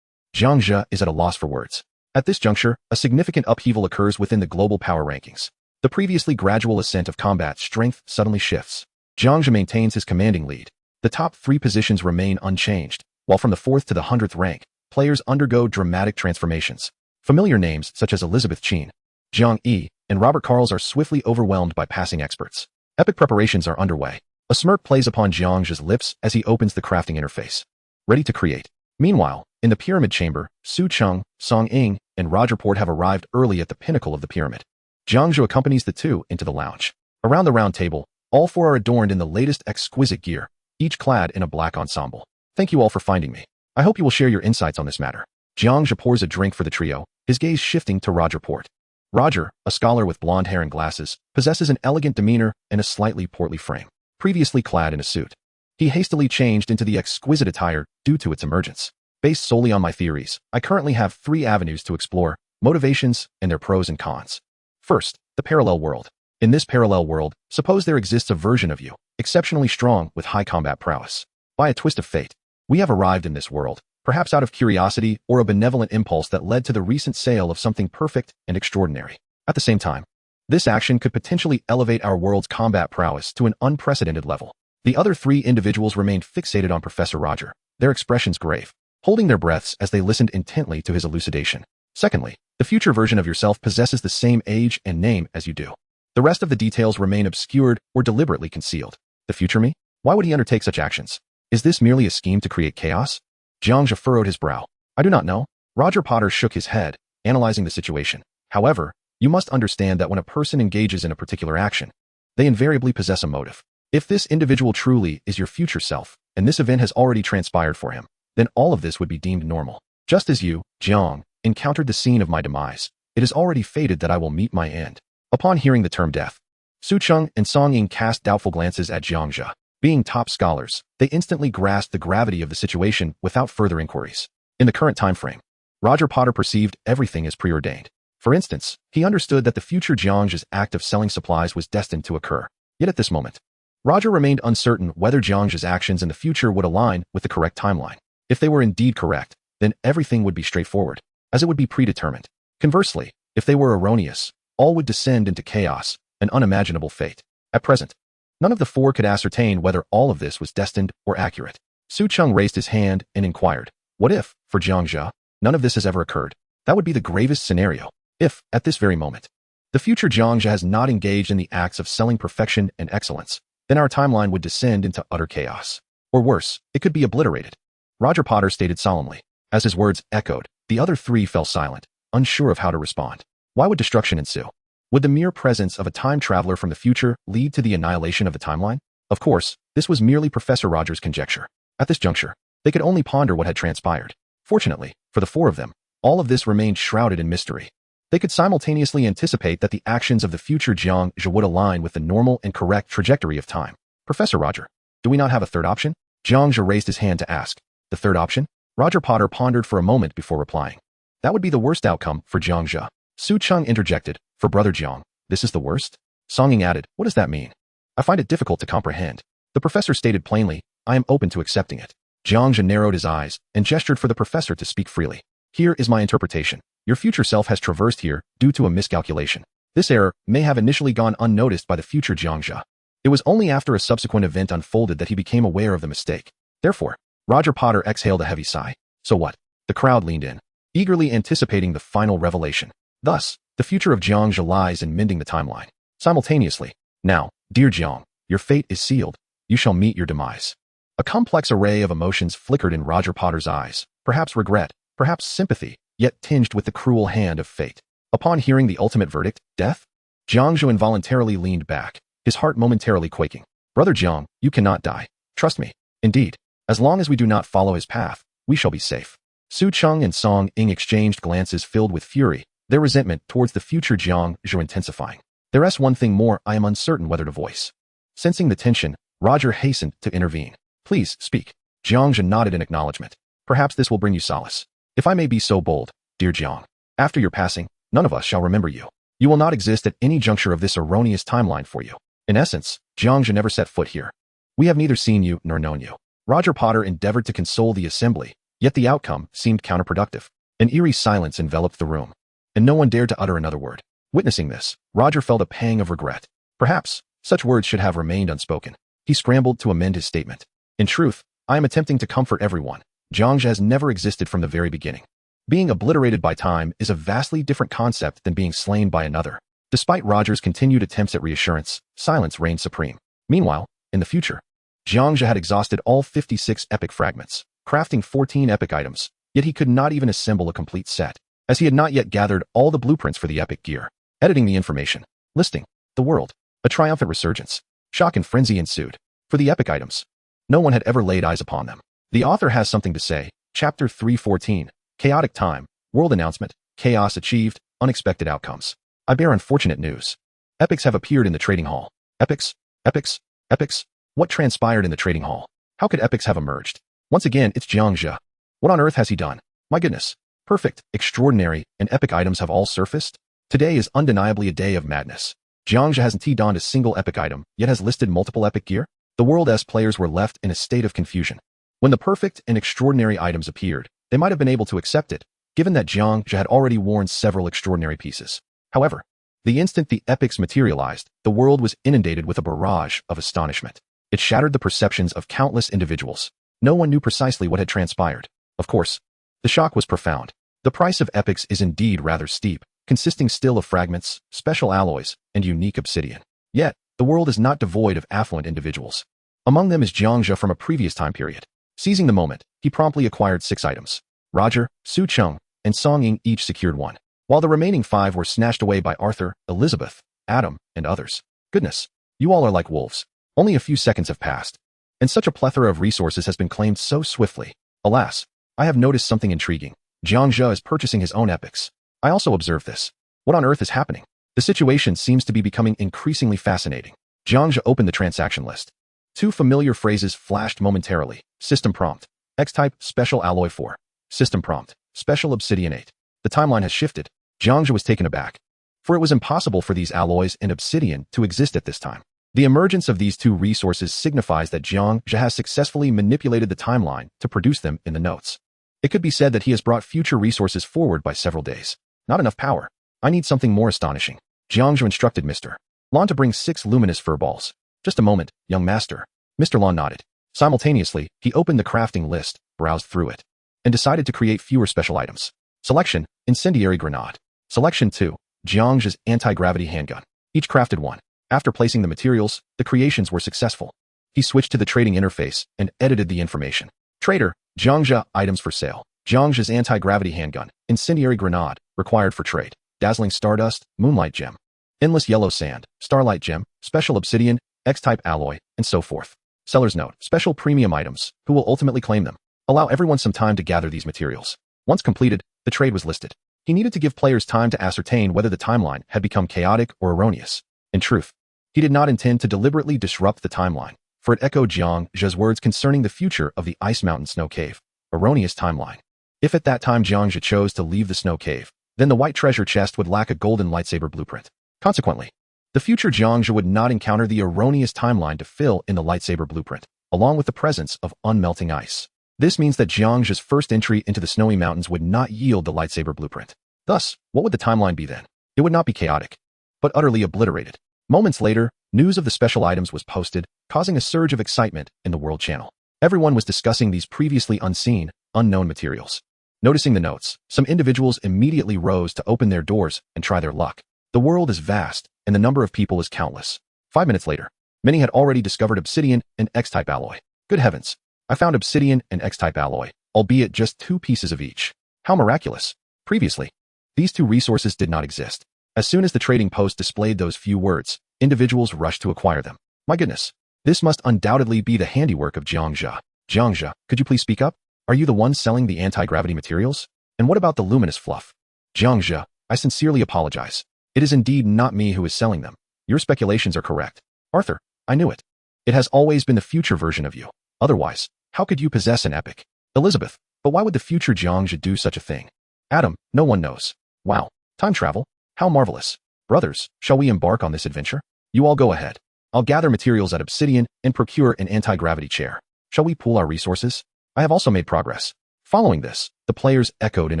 Jiang Zhe is at a loss for words. At this juncture, a significant upheaval occurs within the global power rankings. The previously gradual ascent of combat strength suddenly shifts. Jiang Zhe maintains his commanding lead. The top 3 positions remain unchanged, while from the 4th to the 100th rank, players undergo dramatic transformations. Familiar names such as Elizabeth Qin, Jiang Yi, and Robert Karls are swiftly overwhelmed by passing experts. Epic preparations are underway. A smirk plays upon Jiang Zhe's lips as he opens the crafting interface. Ready to create. Meanwhile, in the pyramid chamber, Su Cheng, Song Ying, and Roger Port have arrived early at the pinnacle of the pyramid. Jiang Zhe accompanies the two into the lounge. Around the round table, all 4 are adorned in the latest exquisite gear, each clad in a black ensemble. Thank you all for finding me. I hope you will share your insights on this matter. Jiang Zhe pours a drink for the trio, his gaze shifting to Roger Port. Roger, a scholar with blonde hair and glasses, possesses an elegant demeanor and a slightly portly frame. Previously clad in a suit, he hastily changed into the exquisite attire due to its emergence. Based solely on my theories, I currently have 3 avenues to explore: motivations and their pros and cons. First, the parallel world. In this parallel world, suppose there exists a version of you, exceptionally strong with high combat prowess. By a twist of fate, we have arrived in this world, perhaps out of curiosity or a benevolent impulse that led to the recent sale of something perfect and extraordinary. At the same time, this action could potentially elevate our world's combat prowess to an unprecedented level. The other 3 individuals remained fixated on Professor Roger, their expressions grave, holding their breaths as they listened intently to his elucidation. Secondly, the future version of yourself possesses the same age and name as you do. The rest of the details remain obscured or deliberately concealed. The future me? Why would he undertake such actions? Is this merely a scheme to create chaos? Jiang Zhe furrowed his brow. I do not know. Roger Potter shook his head, analyzing the situation. However, you must understand that when a person engages in a particular action, they invariably possess a motive. If this individual truly is your future self, and this event has already transpired for him, then all of this would be deemed normal. Just as you, Jiang, encountered the scene of my demise, it is already fated that I will meet my end. Upon hearing the term death, Su Cheng and Song Ying cast doubtful glances at Jiang Zhe. Being top scholars, they instantly grasped the gravity of the situation without further inquiries. In the current time frame, Roger Potter perceived everything as preordained. For instance, he understood that the future Jiang Zhe's act of selling supplies was destined to occur. Yet at this moment, Roger remained uncertain whether Jiang Zhe's actions in the future would align with the correct timeline. If they were indeed correct, then everything would be straightforward, as it would be predetermined. Conversely, if they were erroneous, all would descend into chaos, an unimaginable fate. At present, none of the four could ascertain whether all of this was destined or accurate. Su Cheng raised his hand and inquired, what if, for Jiang Zhe, none of this has ever occurred? That would be the gravest scenario. If, at this very moment, the future Jiang Zhe has not engaged in the acts of selling perfection and excellence, then our timeline would descend into utter chaos. Or worse, it could be obliterated. Roger Potter stated solemnly. As his words echoed, the other three fell silent, unsure of how to respond. Why would destruction ensue? Would the mere presence of a time traveler from the future lead to the annihilation of the timeline? Of course, this was merely Professor Roger's conjecture. At this juncture, they could only ponder what had transpired. Fortunately, for the four of them, all of this remained shrouded in mystery. They could simultaneously anticipate that the actions of the future Jiang Zhe would align with the normal and correct trajectory of time. Professor Roger, do we not have a third option? Jiang Zhe raised his hand to ask. The third option? Roger Potter pondered for a moment before replying. That would be the worst outcome for Jiang Zhe. Su Cheng interjected, for Brother Jiang, this is the worst? Song Ying added, what does that mean? I find it difficult to comprehend. The professor stated plainly, I am open to accepting it. Jiang Zhe narrowed his eyes and gestured for the professor to speak freely. Here is my interpretation. Your future self has traversed here due to a miscalculation. This error may have initially gone unnoticed by the future Jiang Zhe. It was only after a subsequent event unfolded that he became aware of the mistake. Therefore, Roger Potter exhaled a heavy sigh. So what? The crowd leaned in, eagerly anticipating the final revelation. Thus, the future of Jiang Zhe lies in mending the timeline. Simultaneously, now, dear Jiang, your fate is sealed. You shall meet your demise. A complex array of emotions flickered in Roger Potter's eyes, perhaps regret, perhaps sympathy, yet tinged with the cruel hand of fate. Upon hearing the ultimate verdict, death, Jiang Zhe involuntarily leaned back, his heart momentarily quaking. Brother Jiang, you cannot die. Trust me. Indeed, as long as we do not follow his path, we shall be safe. Su Cheng and Song Ying exchanged glances filled with fury, their resentment towards the future Jiang Zhe intensifying. There's one thing more I am uncertain whether to voice. Sensing the tension, Roger hastened to intervene. Please, speak. Jiang Zhe nodded in acknowledgement. Perhaps this will bring you solace. If I may be so bold, dear Jiang, after your passing, none of us shall remember you. You will not exist at any juncture of this erroneous timeline for you. In essence, Jiang Zhe never set foot here. We have neither seen you nor known you. Roger Potter endeavored to console the assembly, yet the outcome seemed counterproductive. An eerie silence enveloped the room, and no one dared to utter another word. Witnessing this, Roger felt a pang of regret. Perhaps, such words should have remained unspoken. He scrambled to amend his statement. In truth, I am attempting to comfort everyone. Jiang Zhe has never existed from the very beginning. Being obliterated by time is a vastly different concept than being slain by another. Despite Roger's continued attempts at reassurance, silence reigned supreme. Meanwhile, in the future, Jiang Zhe had exhausted all 56 epic fragments, crafting 14 epic items, yet he could not even assemble a complete set, as he had not yet gathered all the blueprints for the epic gear. Editing the information, listing, the world, a triumphant resurgence. Shock and frenzy ensued. For the epic items, no one had ever laid eyes upon them. The author has something to say. Chapter 314, Chaotic Time, World Announcement, Chaos Achieved, Unexpected Outcomes. I bear unfortunate news. Epics have appeared in the trading hall. Epics? Epics? Epics? What transpired in the trading hall? How could epics have emerged? Once again, it's Jiang Zhe. What on earth has he done? My goodness. Perfect, extraordinary, and epic items have all surfaced? Today is undeniably a day of madness. Jiang Zhe hasn't donned a single epic item, yet has listed multiple epic gear? The World-S players were left in a state of confusion. When the perfect and extraordinary items appeared, they might have been able to accept it, given that Jiang Zhe had already worn several extraordinary pieces. However, the instant the epics materialized, the world was inundated with a barrage of astonishment. It shattered the perceptions of countless individuals. No one knew precisely what had transpired. Of course, the shock was profound. The price of epics is indeed rather steep, consisting still of fragments, special alloys, and unique obsidian. Yet, the world is not devoid of affluent individuals. Among them is Jiang Zhe from a previous time period. Seizing the moment, he promptly acquired 6 items. Roger, Su Cheng, and Song Ying each secured 1, while the remaining 5 were snatched away by Arthur, Elizabeth, Adam, and others. Goodness, you all are like wolves. Only a few seconds have passed, and such a plethora of resources has been claimed so swiftly. Alas, I have noticed something intriguing. Jiang Zhe is purchasing his own epics. I also observe this. What on earth is happening? The situation seems to be becoming increasingly fascinating. Jiang Zhe opened the transaction list. 2 familiar phrases flashed momentarily. System prompt. X-type special alloy 4. System prompt. special obsidianate. The timeline has shifted. Jiang Zhe was taken aback, for it was impossible for these alloys and obsidian to exist at this time. The emergence of these two resources signifies that Jiang Zhe has successfully manipulated the timeline to produce them in the notes. It could be said that he has brought future resources forward by several days. Not enough power. I need something more astonishing. Jiang Zhe instructed Mr. Lan to bring 6 luminous fur balls. Just a moment, young master. Mr. Lan nodded. Simultaneously, he opened the crafting list, browsed through it, and decided to create fewer special items. Selection, incendiary grenade. Selection 2, Jiang Zhe's anti-gravity handgun. Each crafted one. After placing the materials, the creations were successful. He switched to the trading interface and edited the information. Trader, Jiang Zhe, items for sale. Jiang Zhe's anti-gravity handgun, incendiary grenade, required for trade. Dazzling stardust, moonlight gem. Endless yellow sand, starlight gem, special obsidian, X-type alloy, and so forth. Seller's note, special premium items, who will ultimately claim them. Allow everyone some time to gather these materials. Once completed, the trade was listed. He needed to give players time to ascertain whether the timeline had become chaotic or erroneous. In truth, he did not intend to deliberately disrupt the timeline, for it echoed Jiang Zhe's words concerning the future of the Ice Mountain Snow Cave. Erroneous timeline. If at that time Jiang Zhe chose to leave the snow cave, then the white treasure chest would lack a golden lightsaber blueprint. Consequently, the future Jiang Zhe would not encounter the erroneous timeline to fill in the lightsaber blueprint, along with the presence of unmelting ice. This means that Jiang Zhe's first entry into the snowy mountains would not yield the lightsaber blueprint. Thus, what would the timeline be then? It would not be chaotic, but utterly obliterated. Moments later, news of the special items was posted, causing a surge of excitement in the World Channel. Everyone was discussing these previously unseen, unknown materials. Noticing the notes, some individuals immediately rose to open their doors and try their luck. The world is vast, and the number of people is countless. 5 minutes later, many had already discovered obsidian and X-type alloy. Good heavens! I found obsidian and X-type alloy, albeit just 2 pieces of each. How miraculous! Previously, these 2 resources did not exist. As soon as the trading post displayed those few words, individuals rushed to acquire them. My goodness! This must undoubtedly be the handiwork of Jiang Zhe. Jiang Zhe, could you please speak up? Are you the one selling the anti-gravity materials? And what about the luminous fluff? Jiang Zhe, I sincerely apologize. It is indeed not me who is selling them. Your speculations are correct. Arthur, I knew it. It has always been the future version of you. Otherwise, how could you possess an epic? Elizabeth, but why would the future Jiang Zhe do such a thing? Adam, no one knows. Wow, time travel? How marvelous. Brothers, shall we embark on this adventure? You all go ahead. I'll gather materials at Obsidian and procure an anti-gravity chair. Shall we pool our resources? I have also made progress. Following this, the players echoed in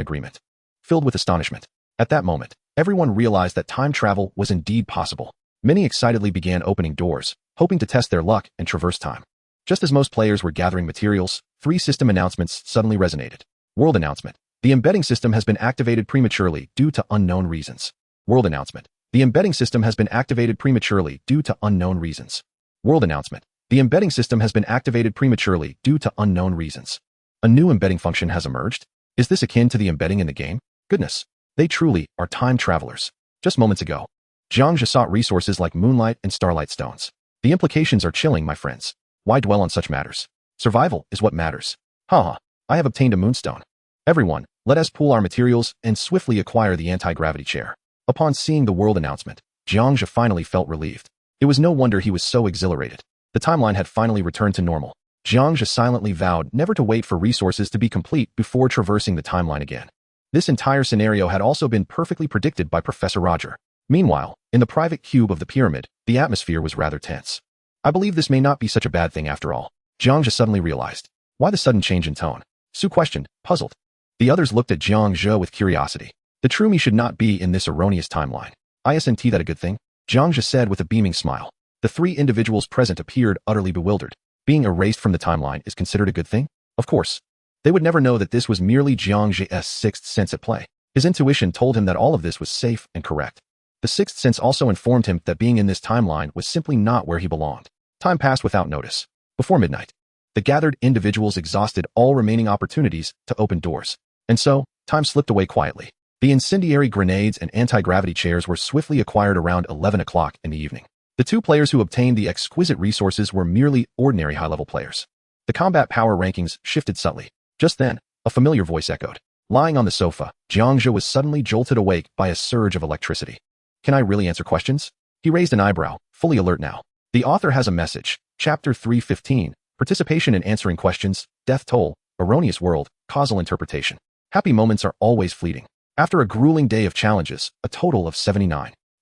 agreement. Filled with astonishment. At that moment, everyone realized that time travel was indeed possible. Many excitedly began opening doors, hoping to test their luck and traverse time. Just as most players were gathering materials, 3 system announcements suddenly resonated. World announcement. The embedding system has been activated prematurely due to unknown reasons. World announcement. The embedding system has been activated prematurely due to unknown reasons. World announcement. The embedding system has been activated prematurely due to unknown reasons. A new embedding function has emerged? Is this akin to the embedding in the game? Goodness, they truly are time travelers. Just moments ago, Jiang Zhe sought resources like moonlight and starlight stones. The implications are chilling, my friends. Why dwell on such matters? Survival is what matters. Haha, I have obtained a moonstone. Everyone, let us pool our materials and swiftly acquire the anti-gravity chair. Upon seeing the world announcement, Jiang Zhe finally felt relieved. It was no wonder he was so exhilarated. The timeline had finally returned to normal. Jiang Zhe silently vowed never to wait for resources to be complete before traversing the timeline again. This entire scenario had also been perfectly predicted by Professor Roger. Meanwhile, in the private cube of the pyramid, the atmosphere was rather tense. I believe this may not be such a bad thing after all. Jiang Zhe suddenly realized. Why the sudden change in tone? Su questioned, puzzled. The others looked at Jiang Zhe with curiosity. The true me should not be in this erroneous timeline. Isn't that a good thing? Jiang Zhe said with a beaming smile. The 3 individuals present appeared utterly bewildered. Being erased from the timeline is considered a good thing? Of course. They would never know that this was merely Jiang Zhe's 6th sense at play. His intuition told him that all of this was safe and correct. The 6th sense also informed him that being in this timeline was simply not where he belonged. Time passed without notice. Before midnight, the gathered individuals exhausted all remaining opportunities to open doors. And so, time slipped away quietly. The incendiary grenades and anti-gravity chairs were swiftly acquired around 11 o'clock in the evening. The 2 players who obtained the exquisite resources were merely ordinary high-level players. The combat power rankings shifted subtly. Just then, a familiar voice echoed. Lying on the sofa, Jiang Zhe was suddenly jolted awake by a surge of electricity. Can I really answer questions? He raised an eyebrow, fully alert now. The author has a message. Chapter 3:15. Participation in answering questions, death toll, erroneous world, causal interpretation. Happy moments are always fleeting. After a grueling day of challenges, a total of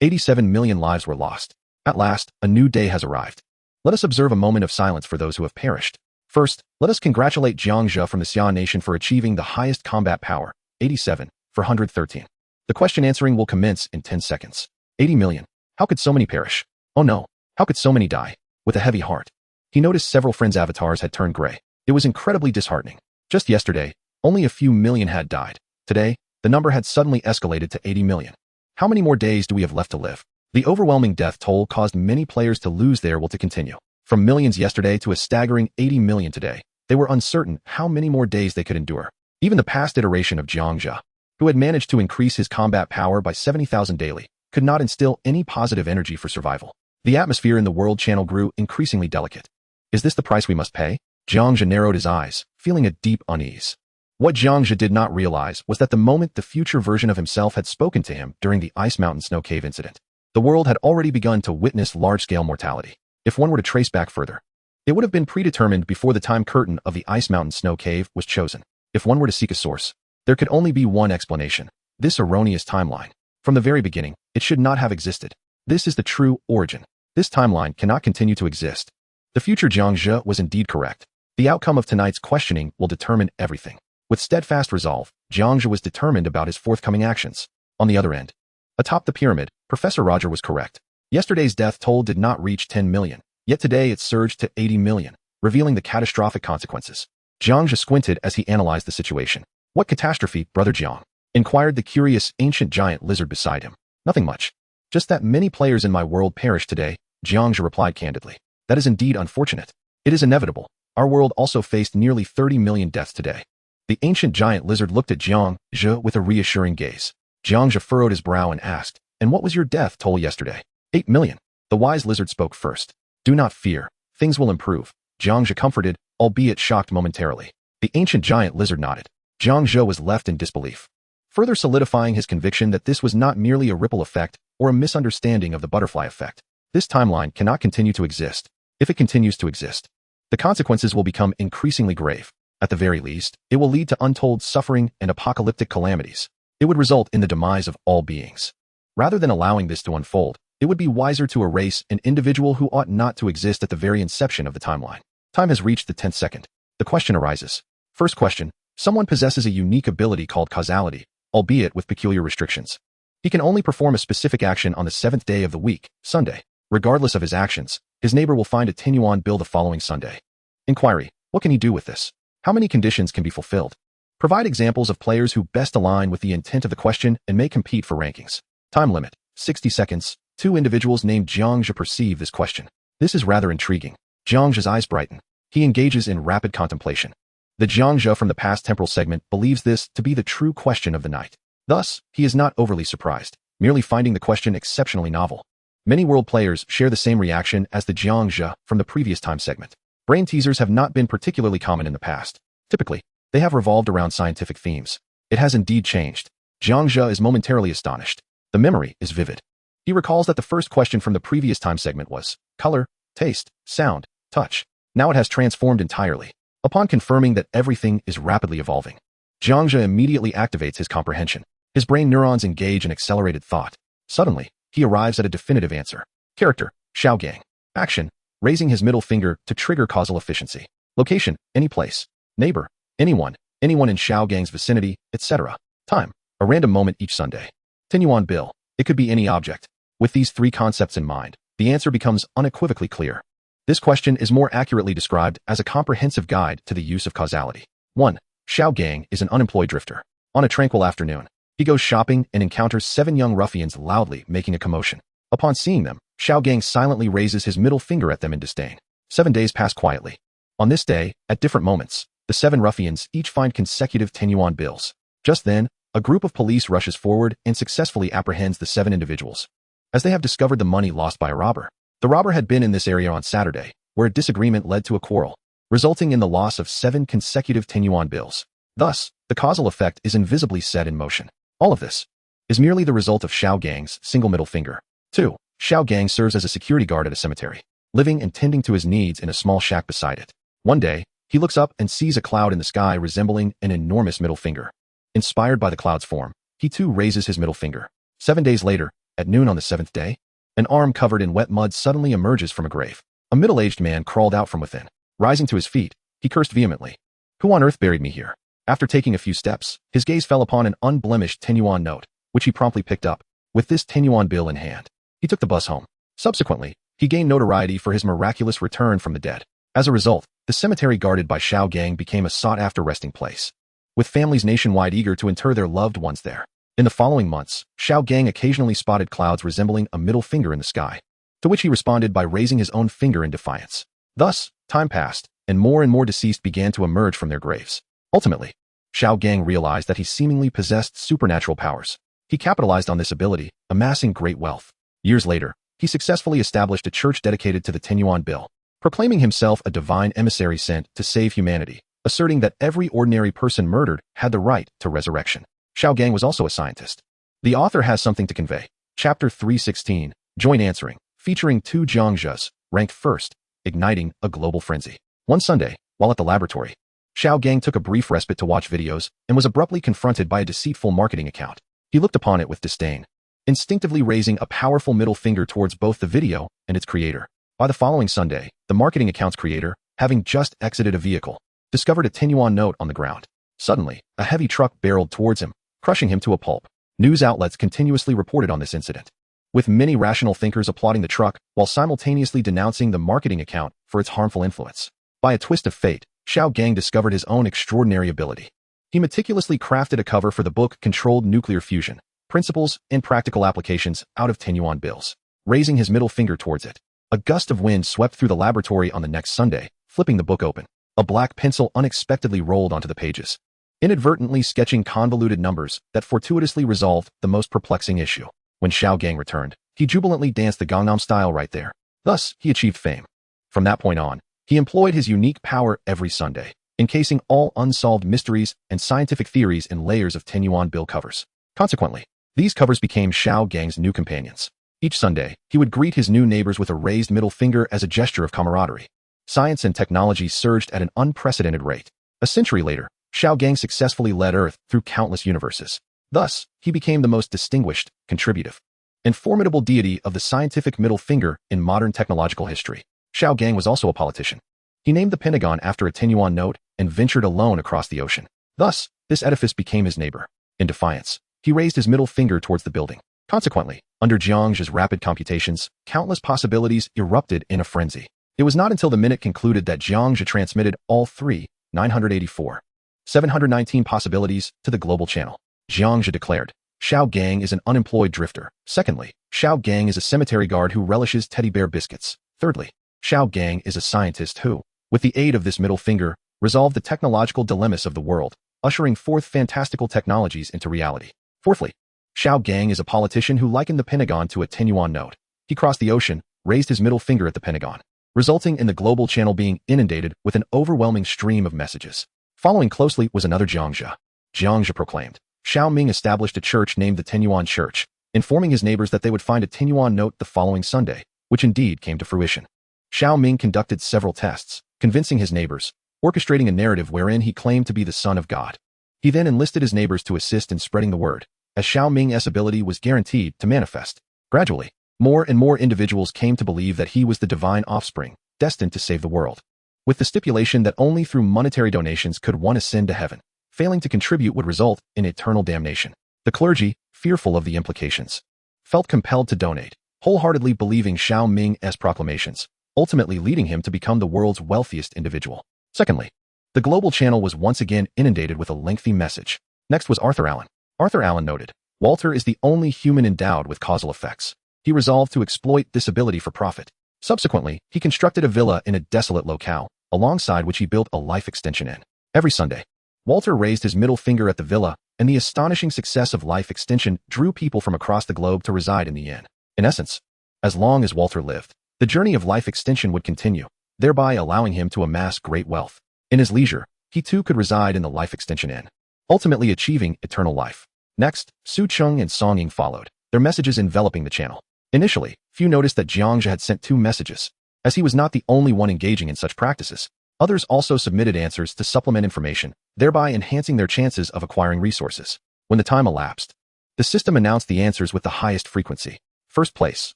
87 million lives were lost. At last, a new day has arrived. Let us observe a moment of silence for those who have perished. First, let us congratulate Jiang Zhe from the Xia Nation for achieving the highest combat power, 87, for 113. The question answering will commence in 10 seconds. 80 million. How could so many perish? Oh no. How could so many die? With a heavy heart. He noticed several friends' avatars had turned gray. It was incredibly disheartening. Just yesterday, only a few million had died. Today, the number had suddenly escalated to 80 million. How many more days do we have left to live? The overwhelming death toll caused many players to lose their will to continue. From millions yesterday to a staggering 80 million today, they were uncertain how many more days they could endure. Even the past iteration of Jiang Zhe, who had managed to increase his combat power by 70,000 daily, could not instill any positive energy for survival. The atmosphere in the world channel grew increasingly delicate. Is this the price we must pay? Jiang Zhe narrowed his eyes, feeling a deep unease. What Jiang Zhe did not realize was that the moment the future version of himself had spoken to him during the Ice Mountain Snow Cave incident, the world had already begun to witness large-scale mortality. If one were to trace back further, it would have been predetermined before the time curtain of the Ice Mountain Snow Cave was chosen. If one were to seek a source, there could only be one explanation: this erroneous timeline. From the very beginning, it should not have existed. This is the true origin. This timeline cannot continue to exist. The future Jiang Zhe was indeed correct. The outcome of tonight's questioning will determine everything. With steadfast resolve, Jiang Zhe was determined about his forthcoming actions. On the other end, atop the pyramid, Professor Roger was correct. Yesterday's death toll did not reach 10 million, yet today it surged to 80 million, revealing the catastrophic consequences. Jiang Zhe squinted as he analyzed the situation. What catastrophe, Brother Jiang? Inquired the curious ancient giant lizard beside him. Nothing much. Just that many players in my world perished today, Jiang Zhe replied candidly. That is indeed unfortunate. It is inevitable. Our world also faced nearly 30 million deaths today. The ancient giant lizard looked at Jiang Zhe with a reassuring gaze. Jiang Zhe furrowed his brow and asked, and what was your death toll yesterday? 8 million. The wise lizard spoke first. Do not fear. Things will improve. Jiang Zhe comforted, albeit shocked momentarily. The ancient giant lizard nodded. Jiang Zhe was left in disbelief, further solidifying his conviction that this was not merely a ripple effect or a misunderstanding of the butterfly effect. This timeline cannot continue to exist. If it continues to exist, the consequences will become increasingly grave. At the very least, it will lead to untold suffering and apocalyptic calamities. It would result in the demise of all beings. Rather than allowing this to unfold, it would be wiser to erase an individual who ought not to exist at the very inception of the timeline. Time has reached the 10th second. The question arises. First question, someone possesses a unique ability called causality, albeit with peculiar restrictions. He can only perform a specific action on the 7th day of the week, Sunday. Regardless of his actions, his neighbor will find a Tinyuan bill the following Sunday. Inquiry, what can he do with this? How many conditions can be fulfilled? Provide examples of players who best align with the intent of the question and may compete for rankings. Time limit, 60 seconds. 2 individuals named Jiang Zhe perceive this question. This is rather intriguing. Jiang Zhe's eyes brighten. He engages in rapid contemplation. The Jiang Zhe from the past temporal segment believes this to be the true question of the night. Thus, he is not overly surprised, merely finding the question exceptionally novel. Many world players share the same reaction as the Jiang Zhe from the previous time segment. Brain teasers have not been particularly common in the past. Typically, they have revolved around scientific themes. It has indeed changed. Jiang Zhe is momentarily astonished. The memory is vivid. He recalls that the first question from the previous time segment was color, taste, sound, touch. Now it has transformed entirely. Upon confirming that everything is rapidly evolving, Jiang Zhe immediately activates his comprehension. His brain neurons engage in accelerated thought. Suddenly, he arrives at a definitive answer. Character, Xiaogang. Action, raising his middle finger to trigger causal efficiency. Location, any place. Neighbor, anyone in Xiaogang's vicinity, etc. Time, a random moment each Sunday. Tinyuan bill, it could be any object. With these 3 concepts in mind, the answer becomes unequivocally clear. This question is more accurately described as a comprehensive guide to the use of causality. 1. Xiaogang is an unemployed drifter. On a tranquil afternoon, he goes shopping and encounters 7 young ruffians loudly making a commotion. Upon seeing them, Xiaogang silently raises his middle finger at them in disdain. 7 days pass quietly. On this day, at different moments, the 7 ruffians each find consecutive Tinyuan bills. Just then, a group of police rushes forward and successfully apprehends the 7 individuals, as they have discovered the money lost by a robber. The robber had been in this area on Saturday, where a disagreement led to a quarrel, resulting in the loss of 7 consecutive Tinyuan bills. Thus, the causal effect is invisibly set in motion. All of this is merely the result of Xiaogang's single middle finger. 2. Xiaogang serves as a security guard at a cemetery, living and tending to his needs in a small shack beside it. One day, he looks up and sees a cloud in the sky resembling an enormous middle finger. Inspired by the cloud's form, he too raises his middle finger. 7 days later, at noon on the 7th day, an arm covered in wet mud suddenly emerges from a grave. A middle-aged man crawled out from within. Rising to his feet, he cursed vehemently. Who on earth buried me here? After taking a few steps, his gaze fell upon an unblemished 10-yuan note, which he promptly picked up. With this 10-yuan bill in hand, he took the bus home. Subsequently, he gained notoriety for his miraculous return from the dead. As a result, the cemetery guarded by Xiao Gang became a sought-after resting place, with families nationwide eager to inter their loved ones there. In the following months, Xiao Gang occasionally spotted clouds resembling a middle finger in the sky, to which he responded by raising his own finger in defiance. Thus, time passed, and more deceased began to emerge from their graves. Ultimately, Xiao Gang realized that he seemingly possessed supernatural powers. He capitalized on this ability, amassing great wealth. Years later, he successfully established a church dedicated to the 10-yuan bill, proclaiming himself a divine emissary sent to save humanity, asserting that every ordinary person murdered had the right to resurrection. Xiao Gang was also a scientist. The author has something to convey. Chapter 316, Joint Answering, featuring two Jiang Zhes, ranked first, igniting a global frenzy. One Sunday, while at the laboratory, Xiao Gang took a brief respite to watch videos and was abruptly confronted by a deceitful marketing account. He looked upon it with disdain, instinctively raising a powerful middle finger towards both the video and its creator. By the following Sunday, the marketing account's creator, having just exited a vehicle, discovered a 10-yuan note on the ground. Suddenly, a heavy truck barreled towards him, crushing him to a pulp. News outlets continuously reported on this incident, with many rational thinkers applauding the truck while simultaneously denouncing the marketing account for its harmful influence. By a twist of fate, Xiao Gang discovered his own extraordinary ability. He meticulously crafted a cover for the book Controlled Nuclear Fusion, Principles and Practical Applications out of 10-yuan bills. Raising his middle finger towards it, a gust of wind swept through the laboratory on the next Sunday, flipping the book open. A black pencil unexpectedly rolled onto the pages, inadvertently sketching convoluted numbers that fortuitously resolved the most perplexing issue. When Xiao Gang returned, he jubilantly danced the Gangnam Style right there. Thus, he achieved fame. From that point on, he employed his unique power every Sunday, encasing all unsolved mysteries and scientific theories in layers of 10-yuan bill covers. Consequently, these covers became Xiao Gang's new companions. Each Sunday, he would greet his new neighbors with a raised middle finger as a gesture of camaraderie. Science and technology surged at an unprecedented rate. A century later, Xiao Gang successfully led Earth through countless universes. Thus, he became the most distinguished, contributive, and formidable deity of the scientific middle finger in modern technological history. Xiao Gang was also a politician. He named the Pentagon after a 10-yuan note and ventured alone across the ocean. Thus, this edifice became his neighbor. In defiance, he raised his middle finger towards the building. Consequently, under Jiang Zhe's rapid computations, countless possibilities erupted in a frenzy. It was not until the minute concluded that Jiang Zhe transmitted all 719 possibilities to the global channel. Jiang Zhe declared, Xiao Gang is an unemployed drifter. Secondly, Xiao Gang is a cemetery guard who relishes teddy bear biscuits. Thirdly, Xiao Gang is a scientist who, with the aid of this middle finger, resolved the technological dilemmas of the world, ushering forth fantastical technologies into reality. Fourthly, Xiao Gang is a politician who likened the Pentagon to a 10-yuan note. He crossed the ocean, raised his middle finger at the Pentagon, resulting in the global channel being inundated with an overwhelming stream of messages. Following closely was another Jiang Zhe. Jiang Zhe proclaimed, Xiao Ming established a church named the 10-yuan Church, informing his neighbors that they would find a 10-yuan note the following Sunday, which indeed came to fruition. Xiao Ming conducted several tests, convincing his neighbors, orchestrating a narrative wherein he claimed to be the Son of God. He then enlisted his neighbors to assist in spreading the word, as Xiao Ming's ability was guaranteed to manifest. Gradually, more and more individuals came to believe that he was the divine offspring, destined to save the world, with the stipulation that only through monetary donations could one ascend to heaven. Failing to contribute would result in eternal damnation. The clergy, fearful of the implications, felt compelled to donate, wholeheartedly believing Xiao Ming's proclamations, ultimately leading him to become the world's wealthiest individual. Secondly, the global channel was once again inundated with a lengthy message. Next was Arthur Allen. Arthur Allen noted, Walter is the only human endowed with causal effects. He resolved to exploit this ability for profit. Subsequently, he constructed a villa in a desolate locale, alongside which he built a life extension inn. Every Sunday, Walter raised his middle finger at the villa, and the astonishing success of life extension drew people from across the globe to reside in the inn. In essence, as long as Walter lived, the journey of life extension would continue, thereby allowing him to amass great wealth. In his leisure, he too could reside in the life extension inn, ultimately achieving eternal life. Next, Su Cheng and Song Ying followed, their messages enveloping the channel. Initially, few noticed that Jiang Zhe had sent two messages, as he was not the only one engaging in such practices. Others also submitted answers to supplement information, thereby enhancing their chances of acquiring resources. When the time elapsed, the system announced the answers with the highest frequency. First place,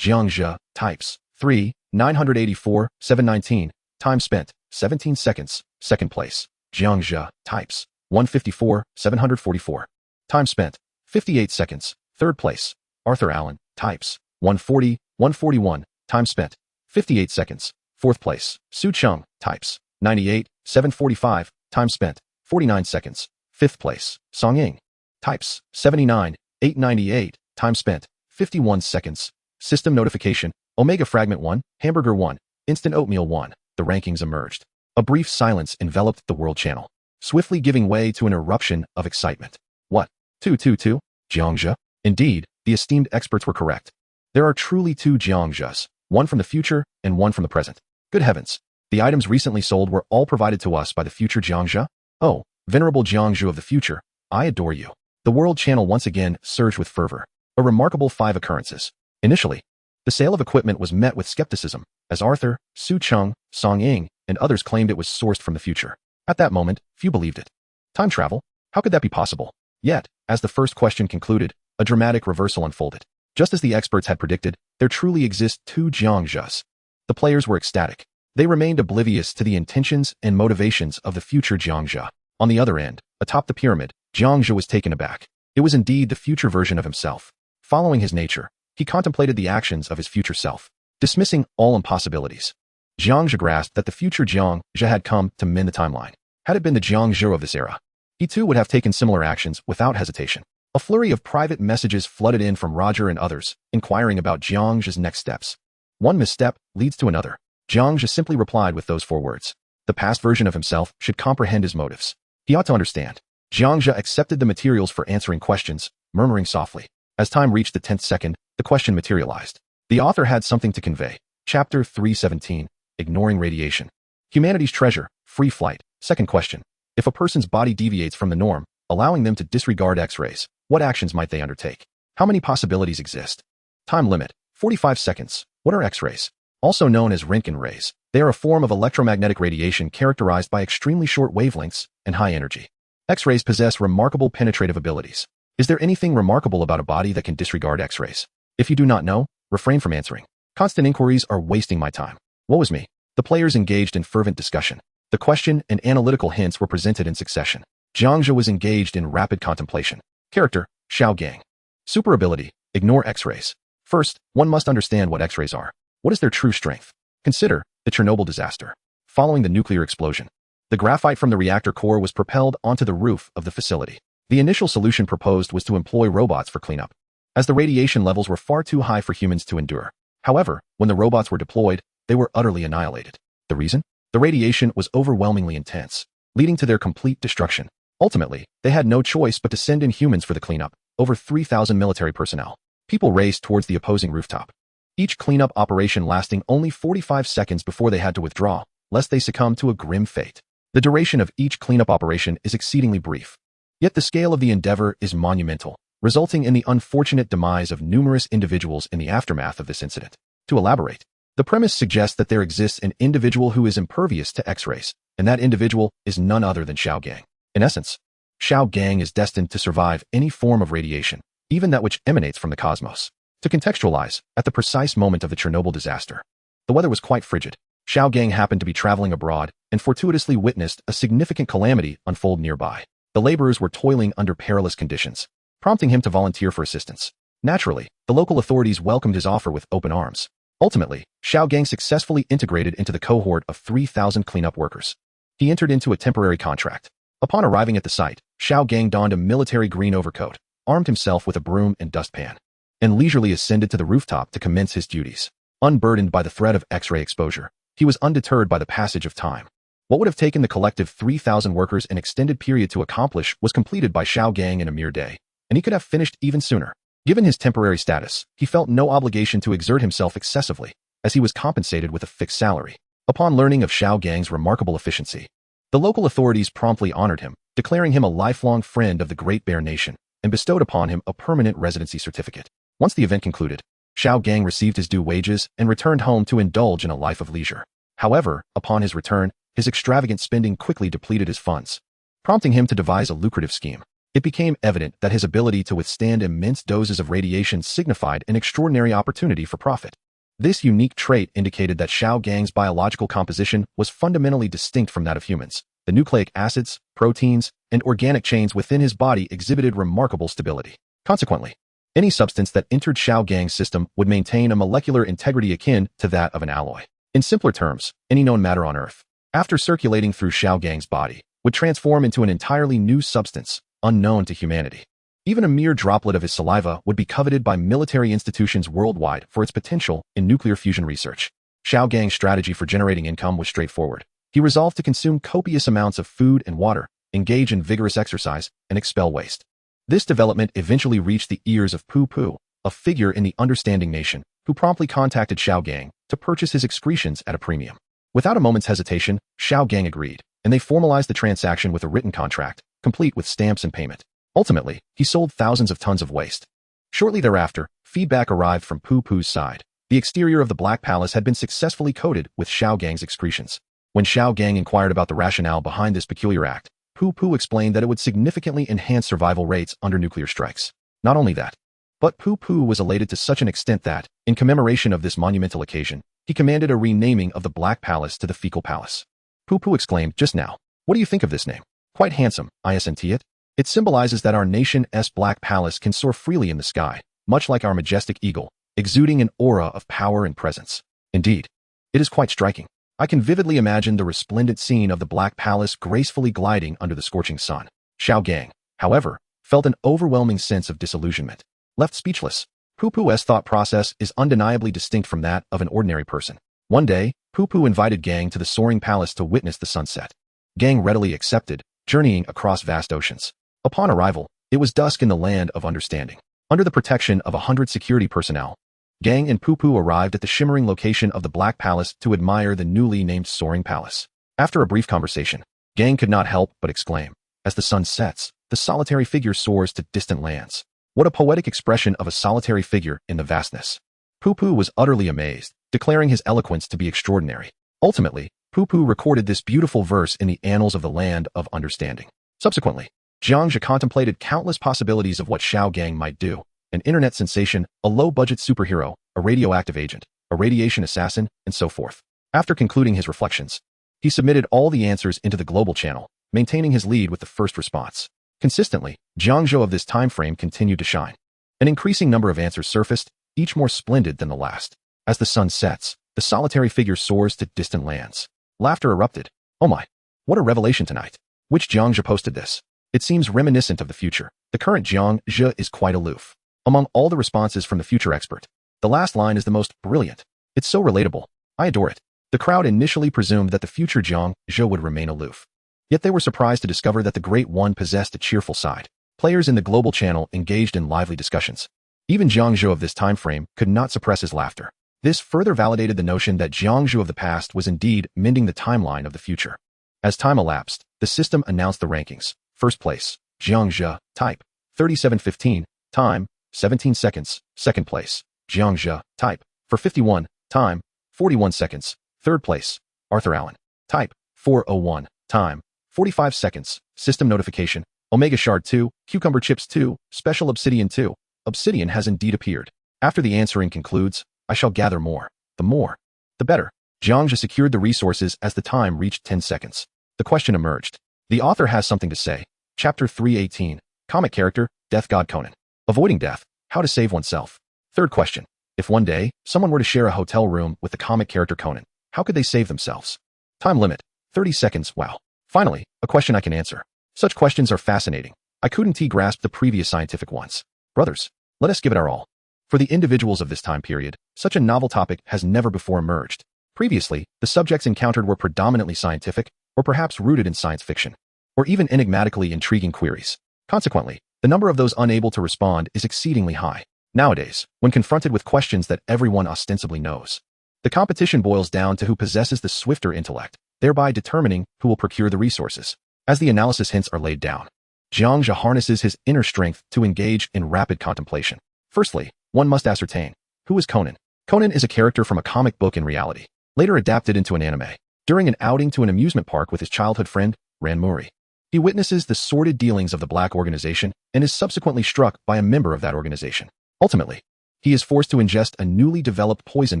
Jiang Zhe, types 3, 984, 719, time spent, 17 seconds. Second place, Jiang Zhe, types 154, 744, time spent, 58 seconds. Third place, Arthur Allen, types 140, 141, time spent, 58 seconds. Fourth place, Su Cheng, types 98, 745, time spent, 49 seconds. Fifth place, Song Ying, types 79, 898, time spent, 51 seconds. System notification, Omega Fragment 1, Hamburger 1, Instant Oatmeal 1. The rankings emerged. A brief silence enveloped the world channel, swiftly giving way to an eruption of excitement. What? 222? Jiang Zhe? Indeed, the esteemed experts were correct. There are truly two Jiang Zhes, one from the future and one from the present. Good heavens! The items recently sold were all provided to us by the future Jiang Zhe? Oh, venerable Jiang Zhe of the future, I adore you. The world channel once again surged with fervor. A remarkable 5 occurrences. Initially, the sale of equipment was met with skepticism, as Arthur, Su Cheng, Song Ying, and others claimed it was sourced from the future. At that moment, few believed it. Time travel? How could that be possible? Yet, as the first question concluded, a dramatic reversal unfolded. Just as the experts had predicted, there truly exist two Jiang Zhes. The players were ecstatic. They remained oblivious to the intentions and motivations of the future Jiang Zhe. On the other end, atop the pyramid, Jiang Zhe was taken aback. It was indeed the future version of himself. Following his nature, he contemplated the actions of his future self, dismissing all impossibilities. Jiang Zhe grasped that the future Jiang Zhe had come to mend the timeline. Had it been the Jiang Zhe of this era, he too would have taken similar actions without hesitation. A flurry of private messages flooded in from Roger and others, inquiring about Jiang Zhe's next steps. One misstep leads to another. Jiang Zhe simply replied with those 4 words. The past version of himself should comprehend his motives. He ought to understand. Jiang Zhe accepted the materials for answering questions, murmuring softly. As time reached the 10th second, the question materialized. The author had something to convey. Chapter 317, Ignoring Radiation. Humanity's Treasure, Free Flight. Second question. If a person's body deviates from the norm, allowing them to disregard X-rays, what actions might they undertake? How many possibilities exist? Time limit, 45 seconds. What are X-rays? Also known as Röntgen rays, they are a form of electromagnetic radiation characterized by extremely short wavelengths and high energy. X-rays possess remarkable penetrative abilities. Is there anything remarkable about a body that can disregard X-rays? If you do not know, refrain from answering. Constant inquiries are wasting my time. Woe is me. The players engaged in fervent discussion. The question and analytical hints were presented in succession. Jiang Zhe was engaged in rapid contemplation. Character, Xiao Gang. Super ability, ignore X-rays. First, one must understand what X-rays are. What is their true strength? Consider the Chernobyl disaster. Following the nuclear explosion, the graphite from the reactor core was propelled onto the roof of the facility. The initial solution proposed was to employ robots for cleanup, as the radiation levels were far too high for humans to endure. However, when the robots were deployed, they were utterly annihilated. The reason? The radiation was overwhelmingly intense, leading to their complete destruction. Ultimately, they had no choice but to send in humans for the cleanup, over 3,000 military personnel. People raced towards the opposing rooftop, each cleanup operation lasting only 45 seconds before they had to withdraw, lest they succumb to a grim fate. The duration of each cleanup operation is exceedingly brief. Yet the scale of the endeavor is monumental, resulting in the unfortunate demise of numerous individuals in the aftermath of this incident. To elaborate, the premise suggests that there exists an individual who is impervious to X-rays, and that individual is none other than Xiao Gang. In essence, Xiao Gang is destined to survive any form of radiation, even that which emanates from the cosmos. To contextualize, at the precise moment of the Chernobyl disaster, the weather was quite frigid. Xiao Gang happened to be traveling abroad and fortuitously witnessed a significant calamity unfold nearby. The laborers were toiling under perilous conditions, prompting him to volunteer for assistance. Naturally, the local authorities welcomed his offer with open arms. Ultimately, Xiao Gang successfully integrated into the cohort of 3,000 cleanup workers. He entered into a temporary contract. Upon arriving at the site, Xiao Gang donned a military green overcoat, armed himself with a broom and dustpan, and leisurely ascended to the rooftop to commence his duties. Unburdened by the threat of X-ray exposure, he was undeterred by the passage of time. What would have taken the collective 3,000 workers an extended period to accomplish was completed by Xiao Gang in a mere day, and he could have finished even sooner. Given his temporary status, he felt no obligation to exert himself excessively, as he was compensated with a fixed salary. Upon learning of Xiao Gang's remarkable efficiency, the local authorities promptly honored him, declaring him a lifelong friend of the Great Bear Nation, and bestowed upon him a permanent residency certificate. Once the event concluded, Xiao Gang received his due wages and returned home to indulge in a life of leisure. However, upon his return, his extravagant spending quickly depleted his funds, prompting him to devise a lucrative scheme. It became evident that his ability to withstand immense doses of radiation signified an extraordinary opportunity for profit. This unique trait indicated that Xiao Gang's biological composition was fundamentally distinct from that of humans. The nucleic acids, proteins, and organic chains within his body exhibited remarkable stability. Consequently, any substance that entered Xiao Gang's system would maintain a molecular integrity akin to that of an alloy. In simpler terms, any known matter on Earth, after circulating through Xiao Gang's body, would transform into an entirely new substance, unknown to humanity. Even a mere droplet of his saliva would be coveted by military institutions worldwide for its potential in nuclear fusion research. Xiao Gang's strategy for generating income was straightforward. He resolved to consume copious amounts of food and water, engage in vigorous exercise, and expel waste. This development eventually reached the ears of Pu Pu, a figure in the understanding nation, who promptly contacted Xiao Gang to purchase his excretions at a premium. Without a moment's hesitation, Xiao Gang agreed, and they formalized the transaction with a written contract, complete with stamps and payment. Ultimately, he sold thousands of tons of waste. Shortly thereafter, feedback arrived from Pu Pu's side. The exterior of the Black Palace had been successfully coated with Xiao Gang's excretions. When Xiao Gang inquired about the rationale behind this peculiar act, Pu Pu explained that it would significantly enhance survival rates under nuclear strikes. Not only that, but Pu Pu was elated to such an extent that, in commemoration of this monumental occasion, he commanded a renaming of the Black Palace to the Fecal Palace. Pu Pu exclaimed just now, "What do you think of this name? Quite handsome, isn't it? It symbolizes that our nation's Black Palace can soar freely in the sky, much like our majestic eagle, exuding an aura of power and presence. Indeed, it is quite striking. I can vividly imagine the resplendent scene of the Black Palace gracefully gliding under the scorching sun." Xiao Gang, however, felt an overwhelming sense of disillusionment. Left speechless, Pu Pu's thought process is undeniably distinct from that of an ordinary person. One day, Pu Pu invited Gang to the soaring palace to witness the sunset. Gang readily accepted, journeying across vast oceans. Upon arrival, it was dusk in the land of understanding. Under the protection of 100 security personnel, Gang and Pu Pu arrived at the shimmering location of the Black Palace to admire the newly named Soaring Palace. After a brief conversation, Gang could not help but exclaim, "As the sun sets, the solitary figure soars to distant lands. What a poetic expression of a solitary figure in the vastness." Pu Pu was utterly amazed, declaring his eloquence to be extraordinary. Ultimately, Pu Pu recorded this beautiful verse in the annals of the land of understanding. Subsequently, Jiang Zhe contemplated countless possibilities of what Xiao Gang might do: an internet sensation, a low-budget superhero, a radioactive agent, a radiation assassin, and so forth. After concluding his reflections, he submitted all the answers into the global channel, maintaining his lead with the first response. Consistently, Jiang Zhe of this time frame continued to shine. An increasing number of answers surfaced, each more splendid than the last. As the sun sets, the solitary figure soars to distant lands. Laughter erupted. "Oh my, what a revelation tonight." Which Jiang Zhe posted this? It seems reminiscent of the future. The current Jiang Zhe is quite aloof. Among all the responses from the future expert, the last line is the most brilliant. It's so relatable. I adore it. The crowd initially presumed that the future Jiang Zhe would remain aloof. Yet they were surprised to discover that the Great One possessed a cheerful side. Players in the global channel engaged in lively discussions. Even Jiang Zhe of this time frame could not suppress his laughter. This further validated the notion that Jiang Zhe of the past was indeed mending the timeline of the future. As time elapsed, the system announced the rankings. First place, Jiang Zhe, type, 3715, time, 17 seconds. Second place, Jiang Zhe, type, for 51, time, 41 seconds. Third place, Arthur Allen, type, 401, time, 45 seconds. System notification, Omega Shard 2, Cucumber Chips 2, Special Obsidian 2. Obsidian has indeed appeared. After the answering concludes, I shall gather more. The more, the better. Jiang Zhe secured the resources as the time reached 10 seconds. The question emerged. The author has something to say. Chapter 318, Comic Character, Death God Conan. Avoiding death, how to save oneself. Third question. If one day, someone were to share a hotel room with the comic character Conan, how could they save themselves? Time limit, 30 seconds. Wow. Finally, a question I can answer. Such questions are fascinating. I couldn't grasp the previous scientific ones. Brothers, let us give it our all. For the individuals of this time period, such a novel topic has never before emerged. Previously, the subjects encountered were predominantly scientific, or perhaps rooted in science fiction, or even enigmatically intriguing queries. Consequently, the number of those unable to respond is exceedingly high. Nowadays, when confronted with questions that everyone ostensibly knows, the competition boils down to who possesses the swifter intellect, thereby determining who will procure the resources. As the analysis hints are laid down, Jiang Zhe harnesses his inner strength to engage in rapid contemplation. Firstly, one must ascertain, who is Conan? Conan is a character from a comic book in reality, later adapted into an anime. during an outing to an amusement park with his childhood friend, Ran Muri. He witnesses the sordid dealings of the Black organization and is subsequently struck by a member of that organization. Ultimately, he is forced to ingest a newly developed poison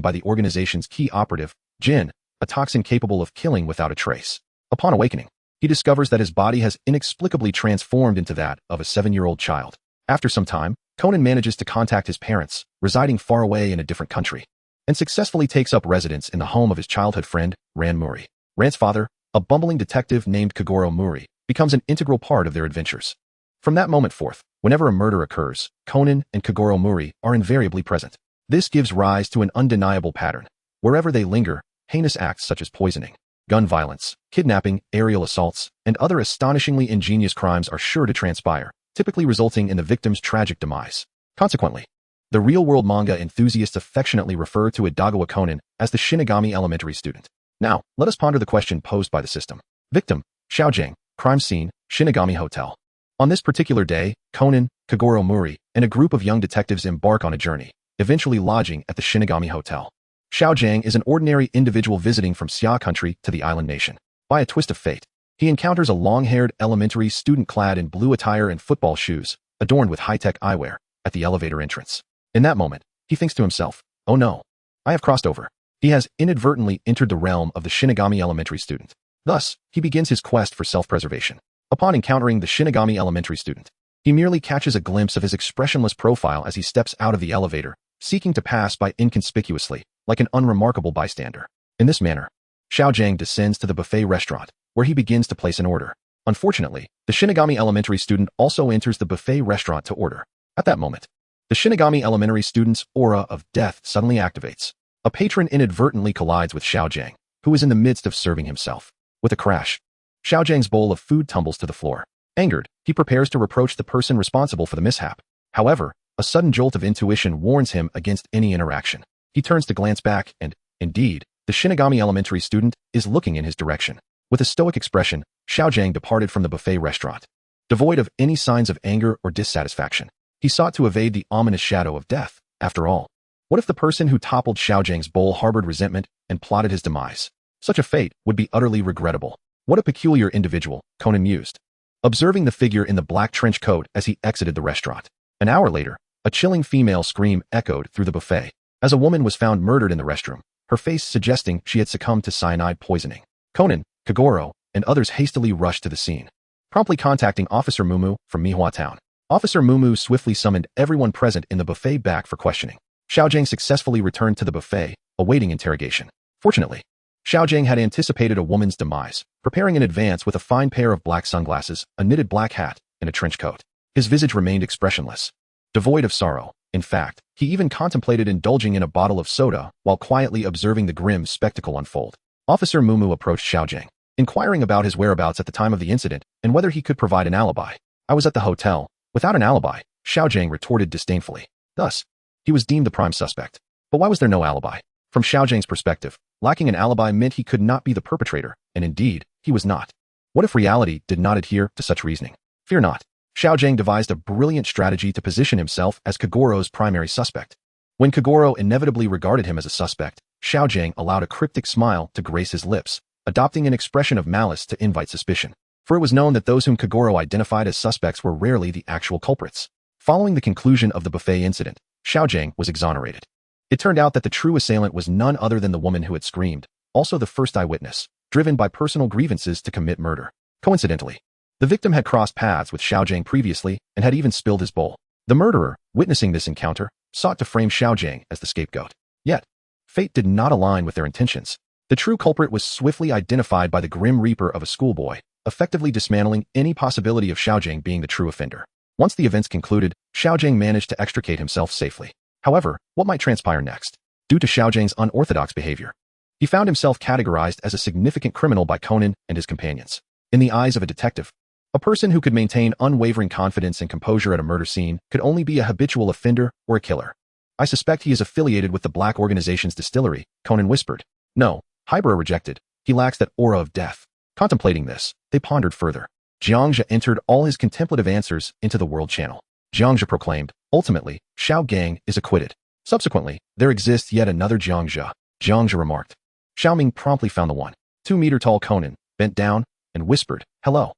by the organization's key operative, Jin, a toxin capable of killing without a trace. Upon awakening, he discovers that his body has inexplicably transformed into that of a 7-year-old child. After some time, Conan manages to contact his parents, residing far away in a different country, and successfully takes up residence in the home of his childhood friend, Ran Muri. Ran's father, a bumbling detective named Kagoro Muri, becomes an integral part of their adventures. From that moment forth, whenever a murder occurs, Conan and Kagoro Muri are invariably present. This gives rise to an undeniable pattern. Wherever they linger, heinous acts such as poisoning, gun violence, kidnapping, aerial assaults, and other astonishingly ingenious crimes are sure to transpire, typically resulting in the victim's tragic demise. Consequently, the real-world manga enthusiasts affectionately refer to Idagawa Conan as the Shinigami elementary student. Now, let us ponder the question posed by the system. Victim, Xiaojiang, crime scene, Shinigami Hotel. On this particular day, Conan, Kagoro Muri, and a group of young detectives embark on a journey, eventually lodging at the Shinigami Hotel. Xiaojiang is an ordinary individual visiting from Xia country to the island nation. By a twist of fate, he encounters a long-haired elementary student clad in blue attire and football shoes, adorned with high-tech eyewear, at the elevator entrance. In that moment, he thinks to himself, "Oh no, I have crossed over." He has inadvertently entered the realm of the Shinigami elementary student. Thus, he begins his quest for self-preservation. Upon encountering the Shinigami elementary student, he merely catches a glimpse of his expressionless profile as he steps out of the elevator, seeking to pass by inconspicuously, like an unremarkable bystander. In this manner, Xiaojiang descends to the buffet restaurant, where he begins to place an order. Unfortunately, the Shinigami elementary student also enters the buffet restaurant to order. At that moment, the Shinigami elementary student's aura of death suddenly activates. A patron inadvertently collides with Xiaojiang, who is in the midst of serving himself. With a crash, Xiaojiang's bowl of food tumbles to the floor. Angered, he prepares to reproach the person responsible for the mishap. However, a sudden jolt of intuition warns him against any interaction. He turns to glance back and, indeed, the Shinigami elementary student is looking in his direction. With a stoic expression, Xiaojiang departed from the buffet restaurant. Devoid of any signs of anger or dissatisfaction, he sought to evade the ominous shadow of death. After all, what if the person who toppled Xiaojiang's bowl harbored resentment and plotted his demise? Such a fate would be utterly regrettable. What a peculiar individual, Conan mused, observing the figure in the black trench coat as he exited the restaurant. An hour later, a chilling female scream echoed through the buffet, as a woman was found murdered in the restroom, her face suggesting she had succumbed to cyanide poisoning. Conan, Kagoro, and others hastily rushed to the scene, promptly contacting Officer Mumu from Mihua Town. Officer Mumu swiftly summoned everyone present in the buffet back for questioning. Xiaojiang successfully returned to the buffet, awaiting interrogation. Fortunately, Xiaojiang had anticipated a woman's demise, preparing in advance with a fine pair of black sunglasses, a knitted black hat, and a trench coat. His visage remained expressionless, devoid of sorrow. In fact, he even contemplated indulging in a bottle of soda while quietly observing the grim spectacle unfold. Officer Mumu approached Xiaojiang, inquiring about his whereabouts at the time of the incident and whether he could provide an alibi. "I was at the hotel, without an alibi," Xiaojiang retorted disdainfully. Thus, he was deemed the prime suspect. But why was there no alibi? From Xiaojiang's perspective, lacking an alibi meant he could not be the perpetrator, and indeed, he was not. What if reality did not adhere to such reasoning? Fear not. Xiaojiang devised a brilliant strategy to position himself as Kagoro's primary suspect. When Kagoro inevitably regarded him as a suspect, Xiaojiang allowed a cryptic smile to grace his lips, adopting an expression of malice to invite suspicion. For it was known that those whom Kagoro identified as suspects were rarely the actual culprits. Following the conclusion of the buffet incident, Xiaojiang was exonerated. It turned out that the true assailant was none other than the woman who had screamed, also the first eyewitness, driven by personal grievances to commit murder. Coincidentally, the victim had crossed paths with Xiaojiang previously and had even spilled his bowl. The murderer, witnessing this encounter, sought to frame Xiaojiang as the scapegoat. Yet, fate did not align with their intentions. The true culprit was swiftly identified by the grim reaper of a schoolboy, effectively dismantling any possibility of Xiaojiang being the true offender. Once the events concluded, Xiaojiang managed to extricate himself safely. However, what might transpire next? Due to Xiaojiang's unorthodox behavior, he found himself categorized as a significant criminal by Conan and his companions. In the eyes of a detective, a person who could maintain unwavering confidence and composure at a murder scene could only be a habitual offender or a killer. "I suspect he is affiliated with the Black Organization's distillery," Conan whispered. "No," Hybra rejected. "He lacks that aura of death." Contemplating this, they pondered further. Jiang Zhe entered all his contemplative answers into the world channel. Jiang Zhe proclaimed, "Ultimately, Xiaojiang is acquitted." Subsequently, there exists yet another Jiang Zhe. Jiang Zhe remarked. Xiaoming promptly found the one. 2-meter-tall Conan bent down and whispered, "Hello."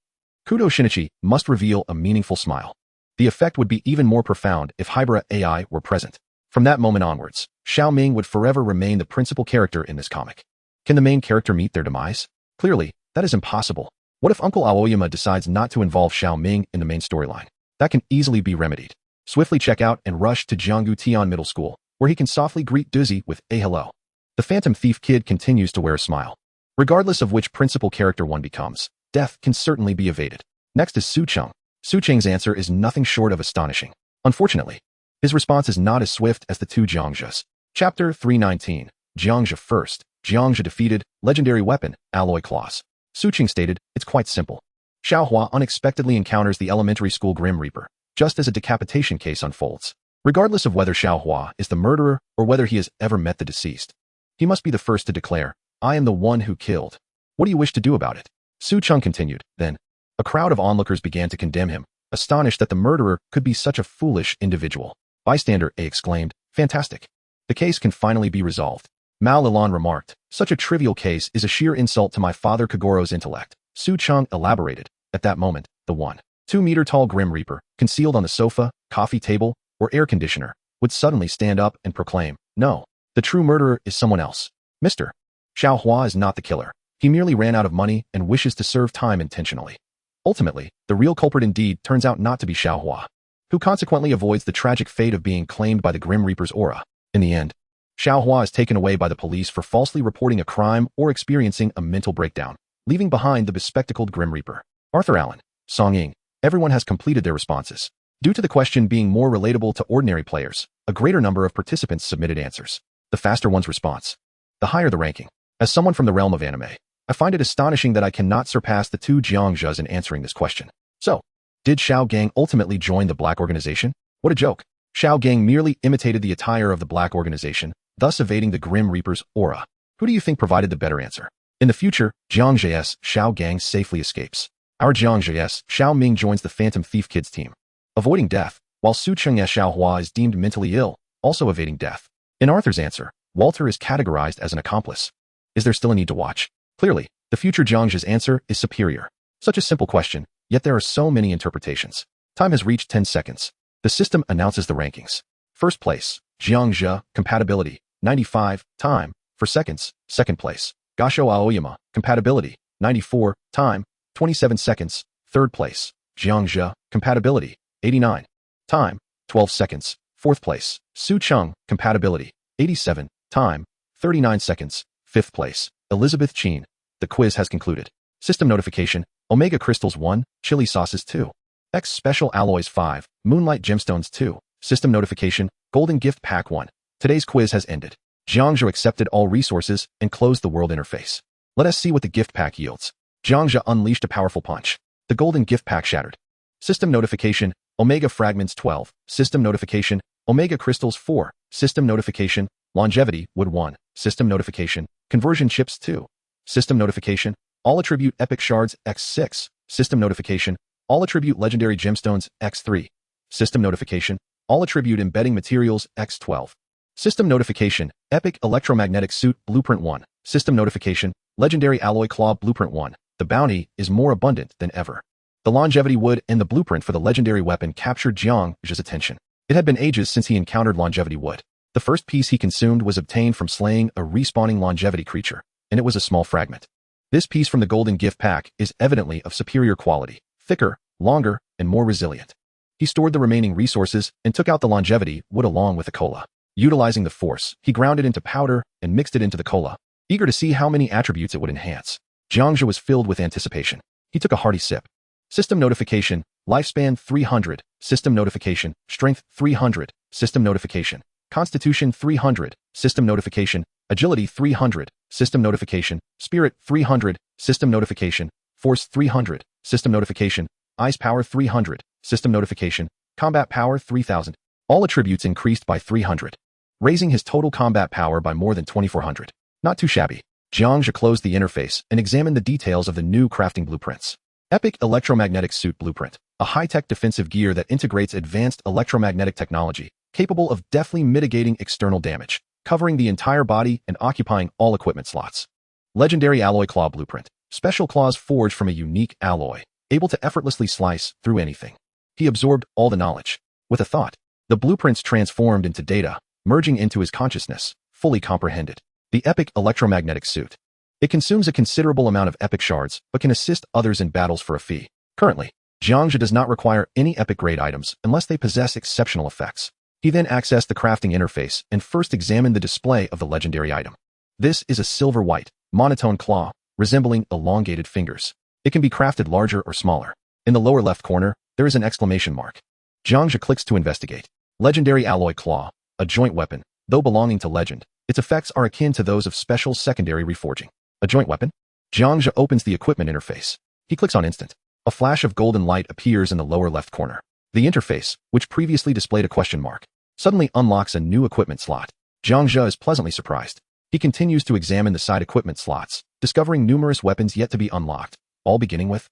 Kudo Shinichi must reveal a meaningful smile. The effect would be even more profound if Hybera AI were present. From that moment onwards, Xiao Ming would forever remain the principal character in this comic. Can the main character meet their demise? Clearly, that is impossible. What if Uncle Aoyama decides not to involve Xiao Ming in the main storyline? That can easily be remedied. Swiftly check out and rush to Jianggu Tian Middle School, where he can softly greet Dizzy with a hello. The Phantom Thief Kid continues to wear a smile. Regardless of which principal character one becomes, death can certainly be evaded. Next is Su Cheng. Su Cheng's answer is nothing short of astonishing. Unfortunately, his response is not as swift as the two Jiang Zhes. Chapter 319. Jiang Zhe first. Jiang Zhe defeated, legendary weapon, alloy claws. Su Cheng stated, "It's quite simple." Xiao Hua unexpectedly encounters the elementary school Grim Reaper, just as a decapitation case unfolds. Regardless of whether Xiao Hua is the murderer or whether he has ever met the deceased, he must be the first to declare, "I am the one who killed. What do you wish to do about it?" Su Cheng continued. Then, a crowd of onlookers began to condemn him, astonished that the murderer could be such a foolish individual. Bystander A exclaimed, "Fantastic. The case can finally be resolved." Mao Lilan remarked, "Such a trivial case is a sheer insult to my father Kagoro's intellect." Su Cheng elaborated. At that moment, the 1-2-meter-tall Grim Reaper, concealed on the sofa, coffee table, or air conditioner, would suddenly stand up and proclaim, "No, the true murderer is someone else. Mr. Xiao Hua is not the killer. He merely ran out of money and wishes to serve time intentionally." Ultimately, the real culprit indeed turns out not to be Xiao Hua, who consequently avoids the tragic fate of being claimed by the Grim Reaper's aura. In the end, Xiao Hua is taken away by the police for falsely reporting a crime or experiencing a mental breakdown, leaving behind the bespectacled Grim Reaper. Arthur Allen, Song Ying, everyone has completed their responses. Due to the question being more relatable to ordinary players, a greater number of participants submitted answers. The faster one's response, the higher the ranking. As someone from the realm of anime, I find it astonishing that I cannot surpass the two Jiang Zhes in answering this question. So, did Xiao Gang ultimately join the Black Organization? What a joke. Xiao Gang merely imitated the attire of the Black Organization, thus evading the Grim Reaper's aura. Who do you think provided the better answer? In the future, Jiang Zhe's Xiao Gang safely escapes. Our Jiang Zhe's Xiao Ming joins the Phantom Thief Kids team, avoiding death, while Su Cheng's Xiao Hua is deemed mentally ill, also evading death. In Arthur's answer, Walter is categorized as an accomplice. Is there still a need to watch? Clearly, the future Jiang Zhe's answer is superior. Such a simple question, yet there are so many interpretations. Time has reached 10 seconds. The system announces the rankings. First place, Jiang Zhe, compatibility, 95, time, for seconds. Second place, Gasho Aoyama, compatibility, 94, time, 27 seconds. Third place, Jiang Zhe, compatibility, 89, time, 12 seconds. Fourth place, Su Cheng, compatibility, 87, time, 39 seconds. Fifth place, Elizabeth Chin. The quiz has concluded. System notification, Omega Crystals 1, Chili Sauces 2. X Special Alloys 5, Moonlight Gemstones 2. System notification, Golden Gift Pack 1. Today's quiz has ended. Jiang Zhe accepted all resources and closed the world interface. Let us see what the gift pack yields. Jiang Zhe unleashed a powerful punch. The Golden Gift Pack shattered. System notification, Omega Fragments 12. System notification, Omega Crystals 4. System notification, Longevity Wood 1. System notification, Conversion Chips 2. System notification, All Attribute Epic Shards X6. System notification, All Attribute Legendary Gemstones X3. System notification, All Attribute Embedding Materials X12. System notification, Epic Electromagnetic Suit Blueprint 1. System notification, Legendary Alloy Claw Blueprint 1. The bounty is more abundant than ever. The Longevity Wood and the blueprint for the legendary weapon captured Jiang Zhe's attention. It had been ages since he encountered Longevity Wood. The first piece he consumed was obtained from slaying a respawning longevity creature, and it was a small fragment. This piece from the Golden Gift Pack is evidently of superior quality, thicker, longer, and more resilient. He stored the remaining resources and took out the Longevity Wood along with the cola. Utilizing the force, he ground it into powder and mixed it into the cola, eager to see how many attributes it would enhance. Jiang Zhe was filled with anticipation. He took a hearty sip. System notification, Lifespan 300. System notification, Strength 300. System notification, Constitution 300. System notification, Agility 300. System notification, Spirit 300. System notification, Force 300. System notification, Ice Power 300. System notification, Combat Power 3000. All attributes increased by 300, raising his total combat power by more than 2400. Not too shabby. Jiang Zhe closed the interface and examined the details of the new crafting blueprints. Epic Electromagnetic Suit Blueprint, a high-tech defensive gear that integrates advanced electromagnetic technology, capable of deftly mitigating external damage, covering the entire body and occupying all equipment slots. Legendary Alloy Claw Blueprint. Special claws forged from a unique alloy, able to effortlessly slice through anything. He absorbed all the knowledge. With a thought, the blueprints transformed into data, merging into his consciousness, fully comprehended. The Epic Electromagnetic Suit. It consumes a considerable amount of epic shards, but can assist others in battles for a fee. Currently, Jiang Zhe does not require any epic-grade items unless they possess exceptional effects. He then accessed the crafting interface and first examined the display of the legendary item. This is a silver-white, monotone claw, resembling elongated fingers. It can be crafted larger or smaller. In the lower left corner, there is an exclamation mark. Jiang Zhe clicks to investigate. Legendary Alloy Claw, a joint weapon. Though belonging to legend, its effects are akin to those of special secondary reforging. A joint weapon? Jiang Zhe opens the equipment interface. He clicks on instant. A flash of golden light appears in the lower left corner. The interface, which previously displayed a question mark, suddenly unlocks a new equipment slot. Jiang Zhe is pleasantly surprised. He continues to examine the side equipment slots, discovering numerous weapons yet to be unlocked, all beginning with.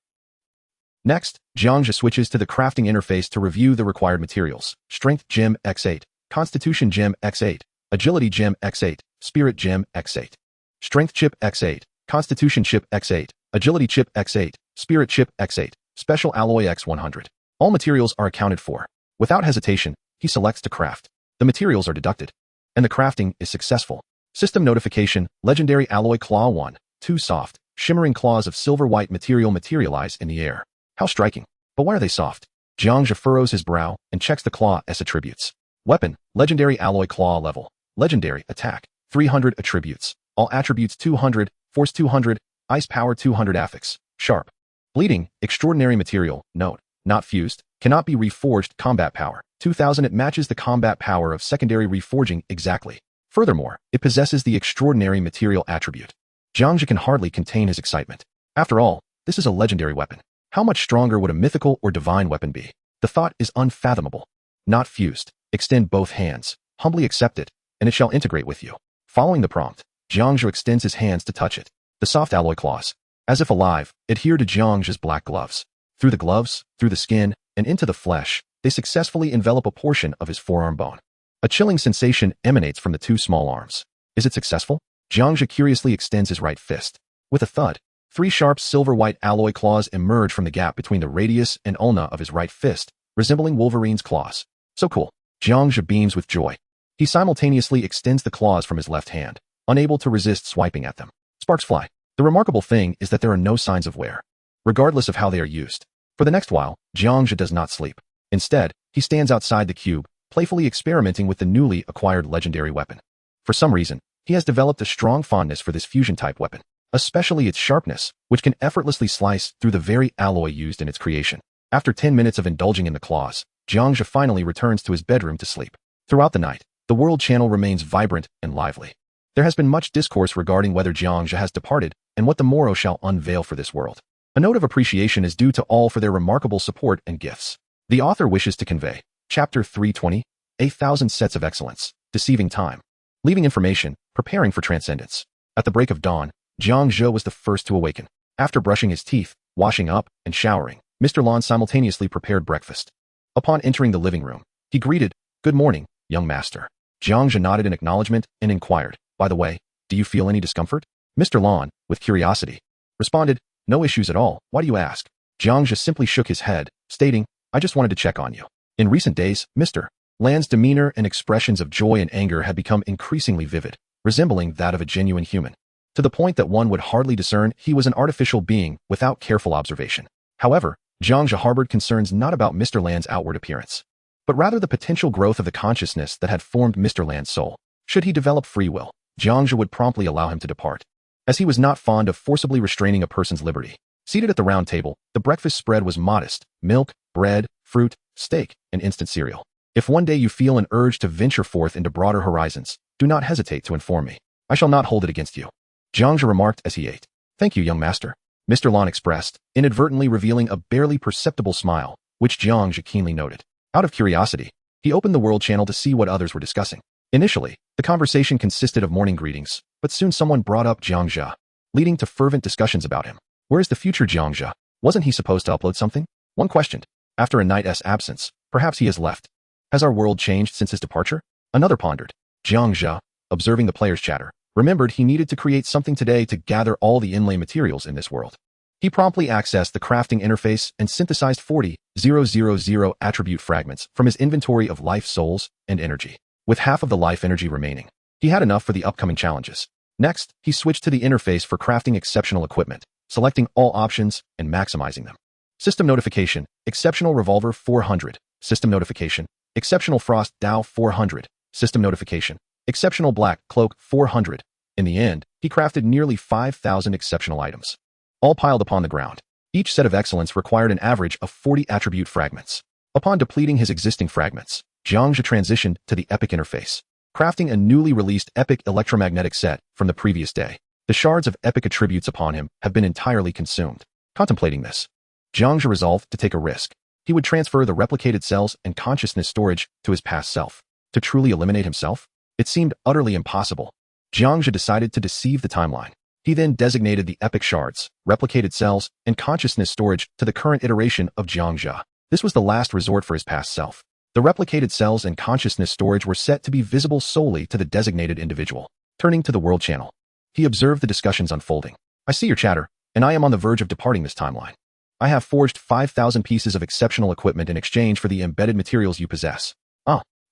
Next, Jiang Zhe switches to the crafting interface to review the required materials. Strength Gem X8, Constitution Gem X8, Agility Gem X8, Spirit Gem X8. Strength Chip X8, Constitution Chip X8, Agility Chip X8, Spirit Chip X8, Special Alloy X100. All materials are accounted for. Without hesitation, he selects to craft. The materials are deducted, and the crafting is successful. System notification, Legendary Alloy Claw 1, 2 soft, shimmering claws of silver-white material materialize in the air. How striking. But why are they soft? Jiang Zhe furrows his brow and checks the claw as attributes. Weapon, Legendary Alloy Claw Level. Legendary, Attack, 300 attributes. All attributes 200, Force 200, Ice Power 200 affix. Sharp. Bleeding, Extraordinary Material, note, not fused, cannot be reforged. Combat Power, 2000. It matches the combat power of secondary reforging exactly. Furthermore, it possesses the Extraordinary Material attribute. Jiang Zhe can hardly contain his excitement. After all, this is a legendary weapon. How much stronger would a mythical or divine weapon be? The thought is unfathomable. Not fused. Extend both hands. Humbly accept it, and it shall integrate with you. Following the prompt, Jiang Zhe extends his hands to touch it. The soft alloy claws, as if alive, adhere to Jiang Zhe's black gloves. Through the gloves, through the skin, and into the flesh, they successfully envelop a portion of his forearm bone. A chilling sensation emanates from the two small arms. Is it successful? Jiang Zhe curiously extends his right fist. With a thud, 3 sharp silver-white alloy claws emerge from the gap between the radius and ulna of his right fist, resembling Wolverine's claws. So cool. Jiang Zhe beams with joy. He simultaneously extends the claws from his left hand, unable to resist swiping at them. Sparks fly. The remarkable thing is that there are no signs of wear, regardless of how they are used. For the next while, Jiang Zhe does not sleep. Instead, he stands outside the cube, playfully experimenting with the newly acquired legendary weapon. For some reason, he has developed a strong fondness for this fusion-type weapon, especially its sharpness, which can effortlessly slice through the very alloy used in its creation. After 10 minutes of indulging in the claws, Jiang Zhe finally returns to his bedroom to sleep. Throughout the night, the world channel remains vibrant and lively. There has been much discourse regarding whether Jiang Zhe has departed and what the morrow shall unveil for this world. A note of appreciation is due to all for their remarkable support and gifts. The author wishes to convey, Chapter 320, 8,000 Sets of Excellence, Deceiving Time. Leaving information, preparing for transcendence. At the break of dawn, Jiang Zhe was the first to awaken. After brushing his teeth, washing up, and showering, Mr. Lan simultaneously prepared breakfast. Upon entering the living room, he greeted, "Good morning, young master." Jiang Zhe nodded in acknowledgement and inquired, "By the way, do you feel any discomfort?" Mr. Lan, with curiosity, responded, "No issues at all. Why do you ask?" Jiang Zhe simply shook his head, stating, "I just wanted to check on you." In recent days, Mr. Lan's demeanor and expressions of joy and anger had become increasingly vivid, resembling that of a genuine human, to the point that one would hardly discern he was an artificial being without careful observation. However, Jiang Zhe harbored concerns not about Mr. Lan's outward appearance, but rather the potential growth of the consciousness that had formed Mr. Lan's soul. Should he develop free will, Jiang Zhe would promptly allow him to depart, as he was not fond of forcibly restraining a person's liberty. Seated at the round table, the breakfast spread was modest: milk, bread, fruit, steak, and instant cereal. If one day you feel an urge to venture forth into broader horizons, do not hesitate to inform me. I shall not hold it against you," Jiang Zhe remarked as he ate. "Thank you, young master," Mr. Lan expressed, inadvertently revealing a barely perceptible smile, which Jiang Zhe keenly noted. Out of curiosity, he opened the world channel to see what others were discussing. Initially, the conversation consisted of morning greetings, but soon someone brought up Jiang Zhe, leading to fervent discussions about him. Where is the future Jiang Zhe? Wasn't he supposed to upload something? One questioned. After a night's absence, perhaps he has left. Has our world changed since his departure? Another pondered. Jiang Zhe, observing the players' chatter, remembered he needed to create something today to gather all the inlay materials in this world. He promptly accessed the crafting interface and synthesized 40,000 attribute fragments from his inventory of life souls and energy. With half of the life energy remaining, he had enough for the upcoming challenges. Next, he switched to the interface for crafting exceptional equipment, selecting all options and maximizing them. System notification, exceptional revolver 400. System notification, exceptional frost dowel 400. System notification, exceptional black cloak 400. In the end, he crafted nearly 5,000 exceptional items, all piled upon the ground. Each set of excellence required an average of 40 attribute fragments. Upon depleting his existing fragments, Jiang Zhe transitioned to the epic interface, crafting a newly released epic electromagnetic set from the previous day. The shards of epic attributes upon him have been entirely consumed. Contemplating this, Jiang Zhe resolved to take a risk. He would transfer the replicated cells and consciousness storage to his past self. To truly eliminate himself? It seemed utterly impossible. Jiang Zhe decided to deceive the timeline. He then designated the epic shards, replicated cells, and consciousness storage to the current iteration of Jiang Zhe. This was the last resort for his past self. The replicated cells and consciousness storage were set to be visible solely to the designated individual. Turning to the world channel, he observed the discussions unfolding. I see your chatter, and I am on the verge of departing this timeline. I have forged 5,000 pieces of exceptional equipment in exchange for the embedded materials you possess.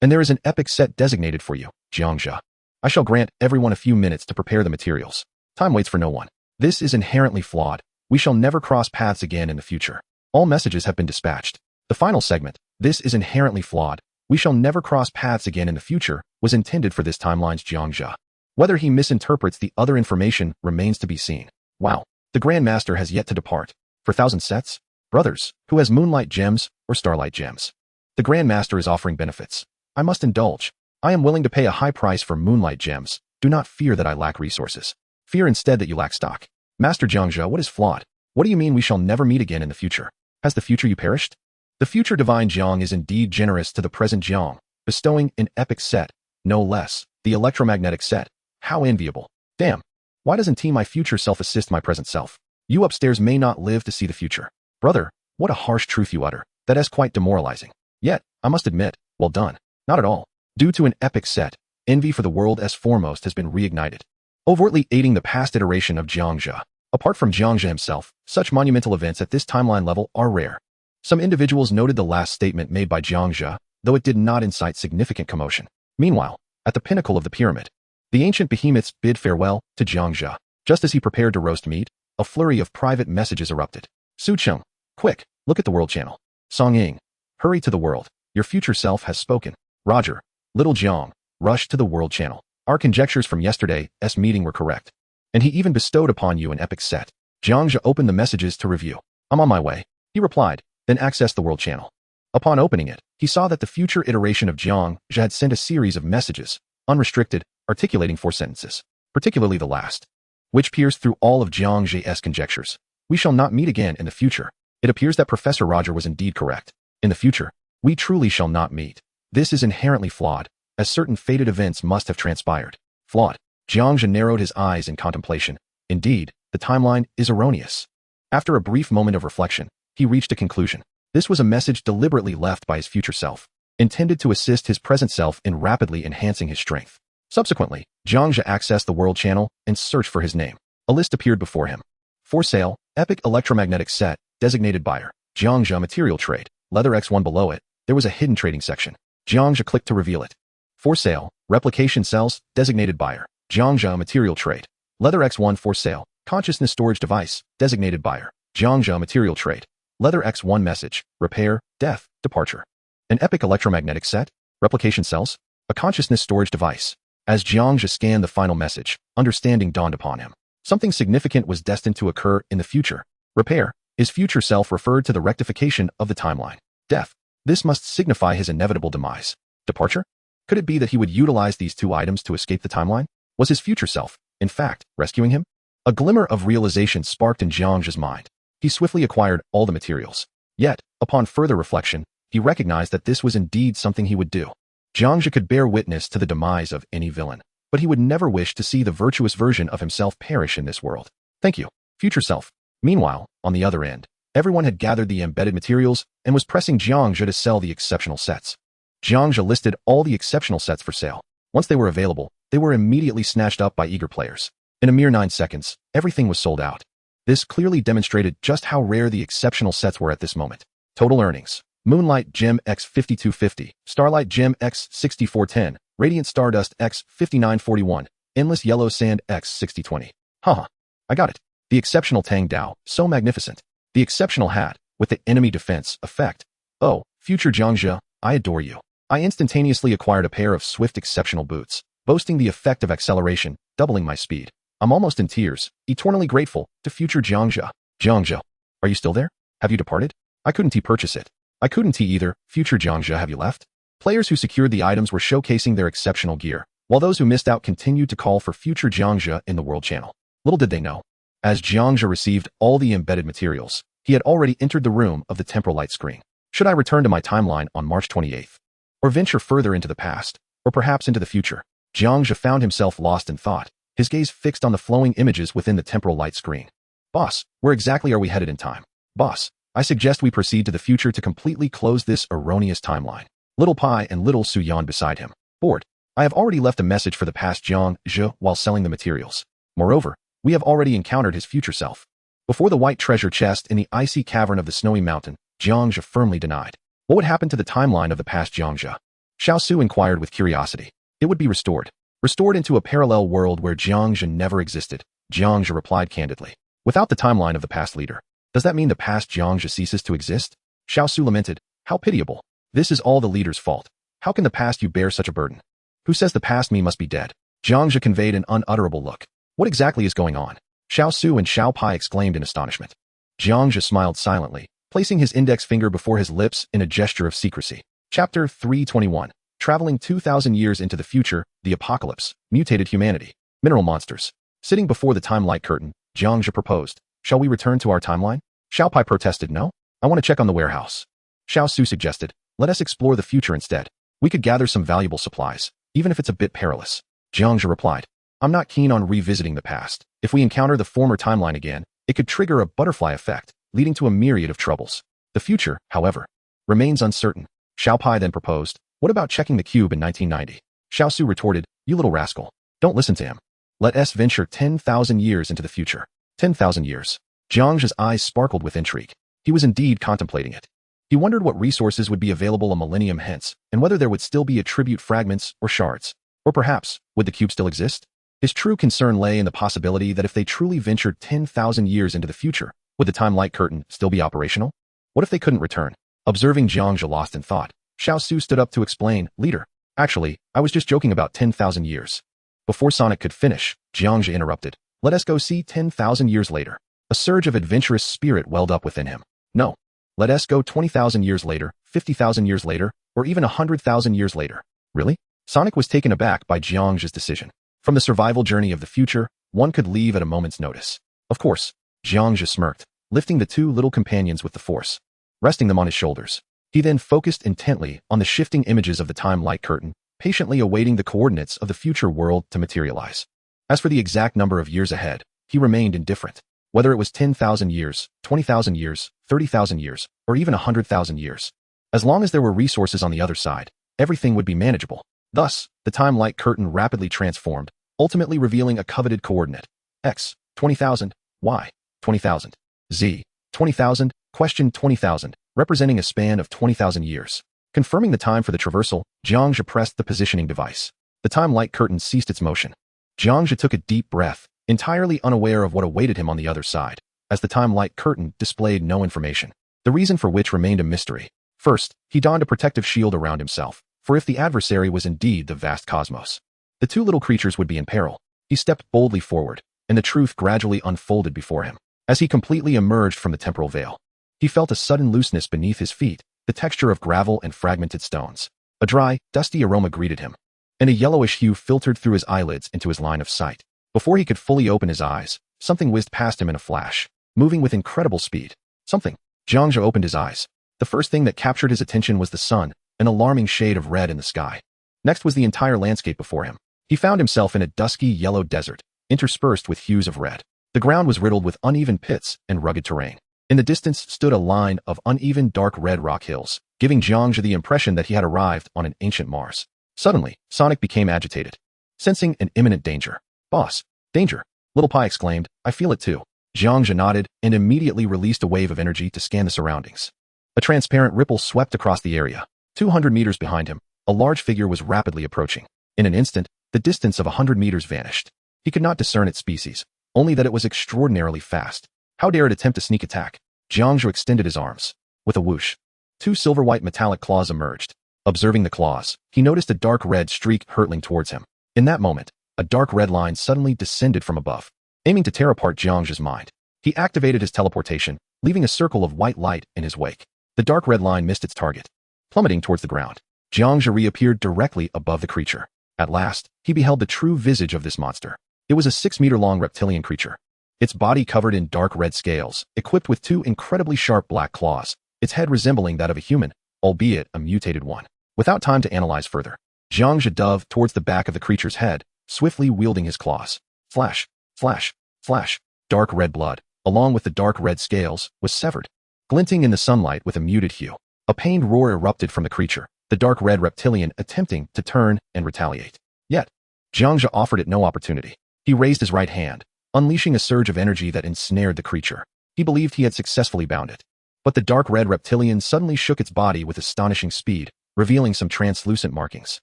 And there is an epic set designated for you, Jiang Zhe. I shall grant everyone a few minutes to prepare the materials. Time waits for no one. This is inherently flawed. We shall never cross paths again in the future. All messages have been dispatched. The final segment, this is inherently flawed. We shall never cross paths again in the future, was intended for this timeline's Jiang Zhe. Whether he misinterprets the other information remains to be seen. Wow. The Grand Master has yet to depart. For 1,000 sets? Brothers, who has moonlight gems or starlight gems? The Grand Master is offering benefits. I must indulge. I am willing to pay a high price for moonlight gems. Do not fear that I lack resources. Fear instead that you lack stock. Master Jiang Zhe, what is flawed? What do you mean we shall never meet again in the future? Has the future you perished? The future divine Jiang is indeed generous to the present Jiang, bestowing an epic set, no less, the electromagnetic set. How enviable. Damn. Why doesn't my future self assist my present self? You upstairs may not live to see the future. Brother, what a harsh truth you utter. That is quite demoralizing. Yet, I must admit, well done. Not at all. Due to an epic set, envy for the world as foremost has been reignited, overtly aiding the past iteration of Jiang Zhe. Apart from Jiang Zhe himself, such monumental events at this timeline level are rare. Some individuals noted the last statement made by Jiang Zhe, though it did not incite significant commotion. Meanwhile, at the pinnacle of the pyramid, the ancient behemoths bid farewell to Jiang Zhe. Just as he prepared to roast meat, a flurry of private messages erupted. Su Cheng, quick, look at the world channel. Song Ying, hurry to the world. Your future self has spoken. Roger, little Jiang, rush to the world channel. Our conjectures from yesterday's meeting were correct. And he even bestowed upon you an epic set. Jiang Zhe opened the messages to review. I'm on my way, he replied, then accessed the world channel. Upon opening it, he saw that the future iteration of Jiang Zhe had sent a series of messages, unrestricted, articulating 4 sentences, particularly the last, which pierced through all of Jiang Zhe's conjectures. We shall not meet again in the future. It appears that Professor Roger was indeed correct. In the future, we truly shall not meet. This is inherently flawed, as certain fated events must have transpired. Flawed. Jiang Zhe narrowed his eyes in contemplation. Indeed, the timeline is erroneous. After a brief moment of reflection, he reached a conclusion. This was a message deliberately left by his future self, intended to assist his present self in rapidly enhancing his strength. Subsequently, Jiang Zhe accessed the world channel and searched for his name. A list appeared before him. For sale, epic electromagnetic set, designated buyer, Jiang Zhe material trade, leather X1 below it, there was a hidden trading section. Jiang Zhe clicked to reveal it. For sale, replication cells, designated buyer, Jiang Zhe material trade, leather X1 for sale, consciousness storage device, designated buyer, Jiang Zhe material trade, leather X1 message, repair, death, departure. An epic electromagnetic set, replication cells, a consciousness storage device. As Jiang Zhe scanned the final message, understanding dawned upon him. Something significant was destined to occur in the future. Repair. His future self referred to the rectification of the timeline. Death. This must signify his inevitable demise. Departure? Could it be that he would utilize these 2 items to escape the timeline? Was his future self, in fact, rescuing him? A glimmer of realization sparked in Jiang Zhe's mind. He swiftly acquired all the materials. Yet, upon further reflection, he recognized that this was indeed something he would do. Jiang Zhe could bear witness to the demise of any villain, but he would never wish to see the virtuous version of himself perish in this world. Thank you, future self. Meanwhile, on the other end, everyone had gathered the embedded materials and was pressing Jiang Zhe to sell the exceptional sets. Jiang Zhe listed all the exceptional sets for sale. Once they were available, they were immediately snatched up by eager players. In a mere 9 seconds, everything was sold out. This clearly demonstrated just how rare the exceptional sets were at this moment. Total earnings: Moonlight Gem X 5250, Starlight Gem X 6410, Radiant Stardust X 5941, Endless Yellow Sand X 6020. Haha, I got it. The exceptional Tang Dao, so magnificent. The exceptional hat, with the enemy defense effect. Oh, future Jiang Zhe, I adore you. I instantaneously acquired a pair of swift exceptional boots, boasting the effect of acceleration, doubling my speed. I'm almost in tears, eternally grateful to future Jiang Zhe. Jiang Zhe, are you still there? Have you departed? I couldn't purchase it. I couldn't either. Future Jiang Zhe, have you left? Players who secured the items were showcasing their exceptional gear, while those who missed out continued to call for future Jiang Zhe in the World Channel. Little did they know. As Jiang Zhe received all the embedded materials, he had already entered the room of the temporal light screen. Should I return to my timeline on March 28th? Or venture further into the past? Or perhaps into the future? Jiang Zhe found himself lost in thought, his gaze fixed on the flowing images within the temporal light screen. Boss, where exactly are we headed in time? Boss, I suggest we proceed to the future to completely close this erroneous timeline. Little Pai and Little Su yawned beside him. Bored. I have already left a message for the past Jiang Zhe while selling the materials. Moreover, we have already encountered his future self. Before the white treasure chest in the icy cavern of the snowy mountain, Jiang Zhe firmly denied. What would happen to the timeline of the past Jiang Zhe? Xiao Su inquired with curiosity. It would be restored. Restored into a parallel world where Jiang Zhe never existed. Jiang Zhe replied candidly. Without the timeline of the past leader, does that mean the past Jiang Zhe ceases to exist? Xiao Su lamented. How pitiable. This is all the leader's fault. How can the past you bear such a burden? Who says the past me must be dead? Jiang Zhe conveyed an unutterable look. What exactly is going on? Xiao Su and Xiao Pai exclaimed in astonishment. Jiang Zhe smiled silently, placing his index finger before his lips in a gesture of secrecy. Chapter 321. Traveling 2,000 years into the future, the apocalypse, mutated humanity, mineral monsters. Sitting before the time light curtain, Jiang Zhe proposed. Shall we return to our timeline? Xiao Pai protested. No. I want to check on the warehouse. Xiao Su suggested. Let us explore the future instead. We could gather some valuable supplies, even if it's a bit perilous. Jiang Zhe replied. I'm not keen on revisiting the past. If we encounter the former timeline again, it could trigger a butterfly effect, leading to a myriad of troubles. The future, however, remains uncertain. Xiao Pai then proposed. What about checking the cube in 1990? Xiao Su retorted. You little rascal. Don't listen to him. Let us venture 10,000 years into the future. 10,000 years. Jiang Zhe's eyes sparkled with intrigue. He was indeed contemplating it. He wondered what resources would be available a millennium hence, and whether there would still be attribute fragments or shards. Or perhaps, would the cube still exist? His true concern lay in the possibility that if they truly ventured 10,000 years into the future, would the time light curtain still be operational? What if they couldn't return? Observing Jiang Zhe lost in thought, Xiao Su stood up to explain. Leader, actually, I was just joking about 10,000 years. Before Sonic could finish, Jiang Zhe interrupted. Let us go see 10,000 years later. A surge of adventurous spirit welled up within him. No. Let us go 20,000 years later, 50,000 years later, or even 100,000 years later. Really? Sonic was taken aback by Jiang Zhe's decision. From the survival journey of the future, one could leave at a moment's notice. Of course. Jiang Zhe smirked, lifting the two little companions with the force, resting them on his shoulders. He then focused intently on the shifting images of the time light curtain, patiently awaiting the coordinates of the future world to materialize. As for the exact number of years ahead, he remained indifferent. Whether it was 10,000 years, 20,000 years, 30,000 years, or even 100,000 years. As long as there were resources on the other side, everything would be manageable. Thus, the time light curtain rapidly transformed, ultimately revealing a coveted coordinate. X, 20,000, Y, 20,000, Z, 20,000, question 20,000, representing a span of 20,000 years. Confirming the time for the traversal, Jiang Zhe pressed the positioning device. The time light curtain ceased its motion. Jiang Zhe took a deep breath, entirely unaware of what awaited him on the other side, as the time light curtain displayed no information, the reason for which remained a mystery. First, he donned a protective shield around himself, for if the adversary was indeed the vast cosmos, the two little creatures would be in peril. He stepped boldly forward, and the truth gradually unfolded before him. As he completely emerged from the temporal veil, he felt a sudden looseness beneath his feet, the texture of gravel and fragmented stones. A dry, dusty aroma greeted him, and a yellowish hue filtered through his eyelids into his line of sight. Before he could fully open his eyes, something whizzed past him in a flash, moving with incredible speed. Something. Jiang Zhe opened his eyes. The first thing that captured his attention was the sun, an alarming shade of red in the sky. Next was the entire landscape before him. He found himself in a dusky yellow desert, interspersed with hues of red. The ground was riddled with uneven pits and rugged terrain. In the distance stood a line of uneven dark red rock hills, giving Jiang Zhe the impression that he had arrived on an ancient Mars. Suddenly, Sonic became agitated. sensing an imminent danger. Boss, danger, Little Pie exclaimed. I feel it too. Jiang Zhe nodded and immediately released a wave of energy to scan the surroundings. A transparent ripple swept across the area. 200 meters behind him, a large figure was rapidly approaching. In an instant, the distance of 100 meters vanished. He could not discern its species, only that it was extraordinarily fast. How dare it attempt a sneak attack? Jiang Zhe extended his arms. With a whoosh, 2 silver-white metallic claws emerged. Observing the claws, he noticed a dark red streak hurtling towards him. In that moment, a dark red line suddenly descended from above, aiming to tear apart Jiang Zhe's mind. He activated his teleportation, leaving a circle of white light in his wake. The dark red line missed its target, plummeting towards the ground. Jiang Zhe reappeared directly above the creature. At last, he beheld the true visage of this monster. It was a 6-meter-long reptilian creature. Its body covered in dark red scales, equipped with 2 incredibly sharp black claws, its head resembling that of a human, albeit a mutated one. Without time to analyze further, Jiang Zhe dove towards the back of the creature's head, swiftly wielding his claws. Flash, flash, flash. Dark red blood, along with the dark red scales, was severed, glinting in the sunlight with a muted hue. A pained roar erupted from the creature, the dark red reptilian attempting to turn and retaliate. Yet, Jiang Zhe offered it no opportunity. He raised his right hand, unleashing a surge of energy that ensnared the creature. He believed he had successfully bound it. But the dark red reptilian suddenly shook its body with astonishing speed, revealing some translucent markings.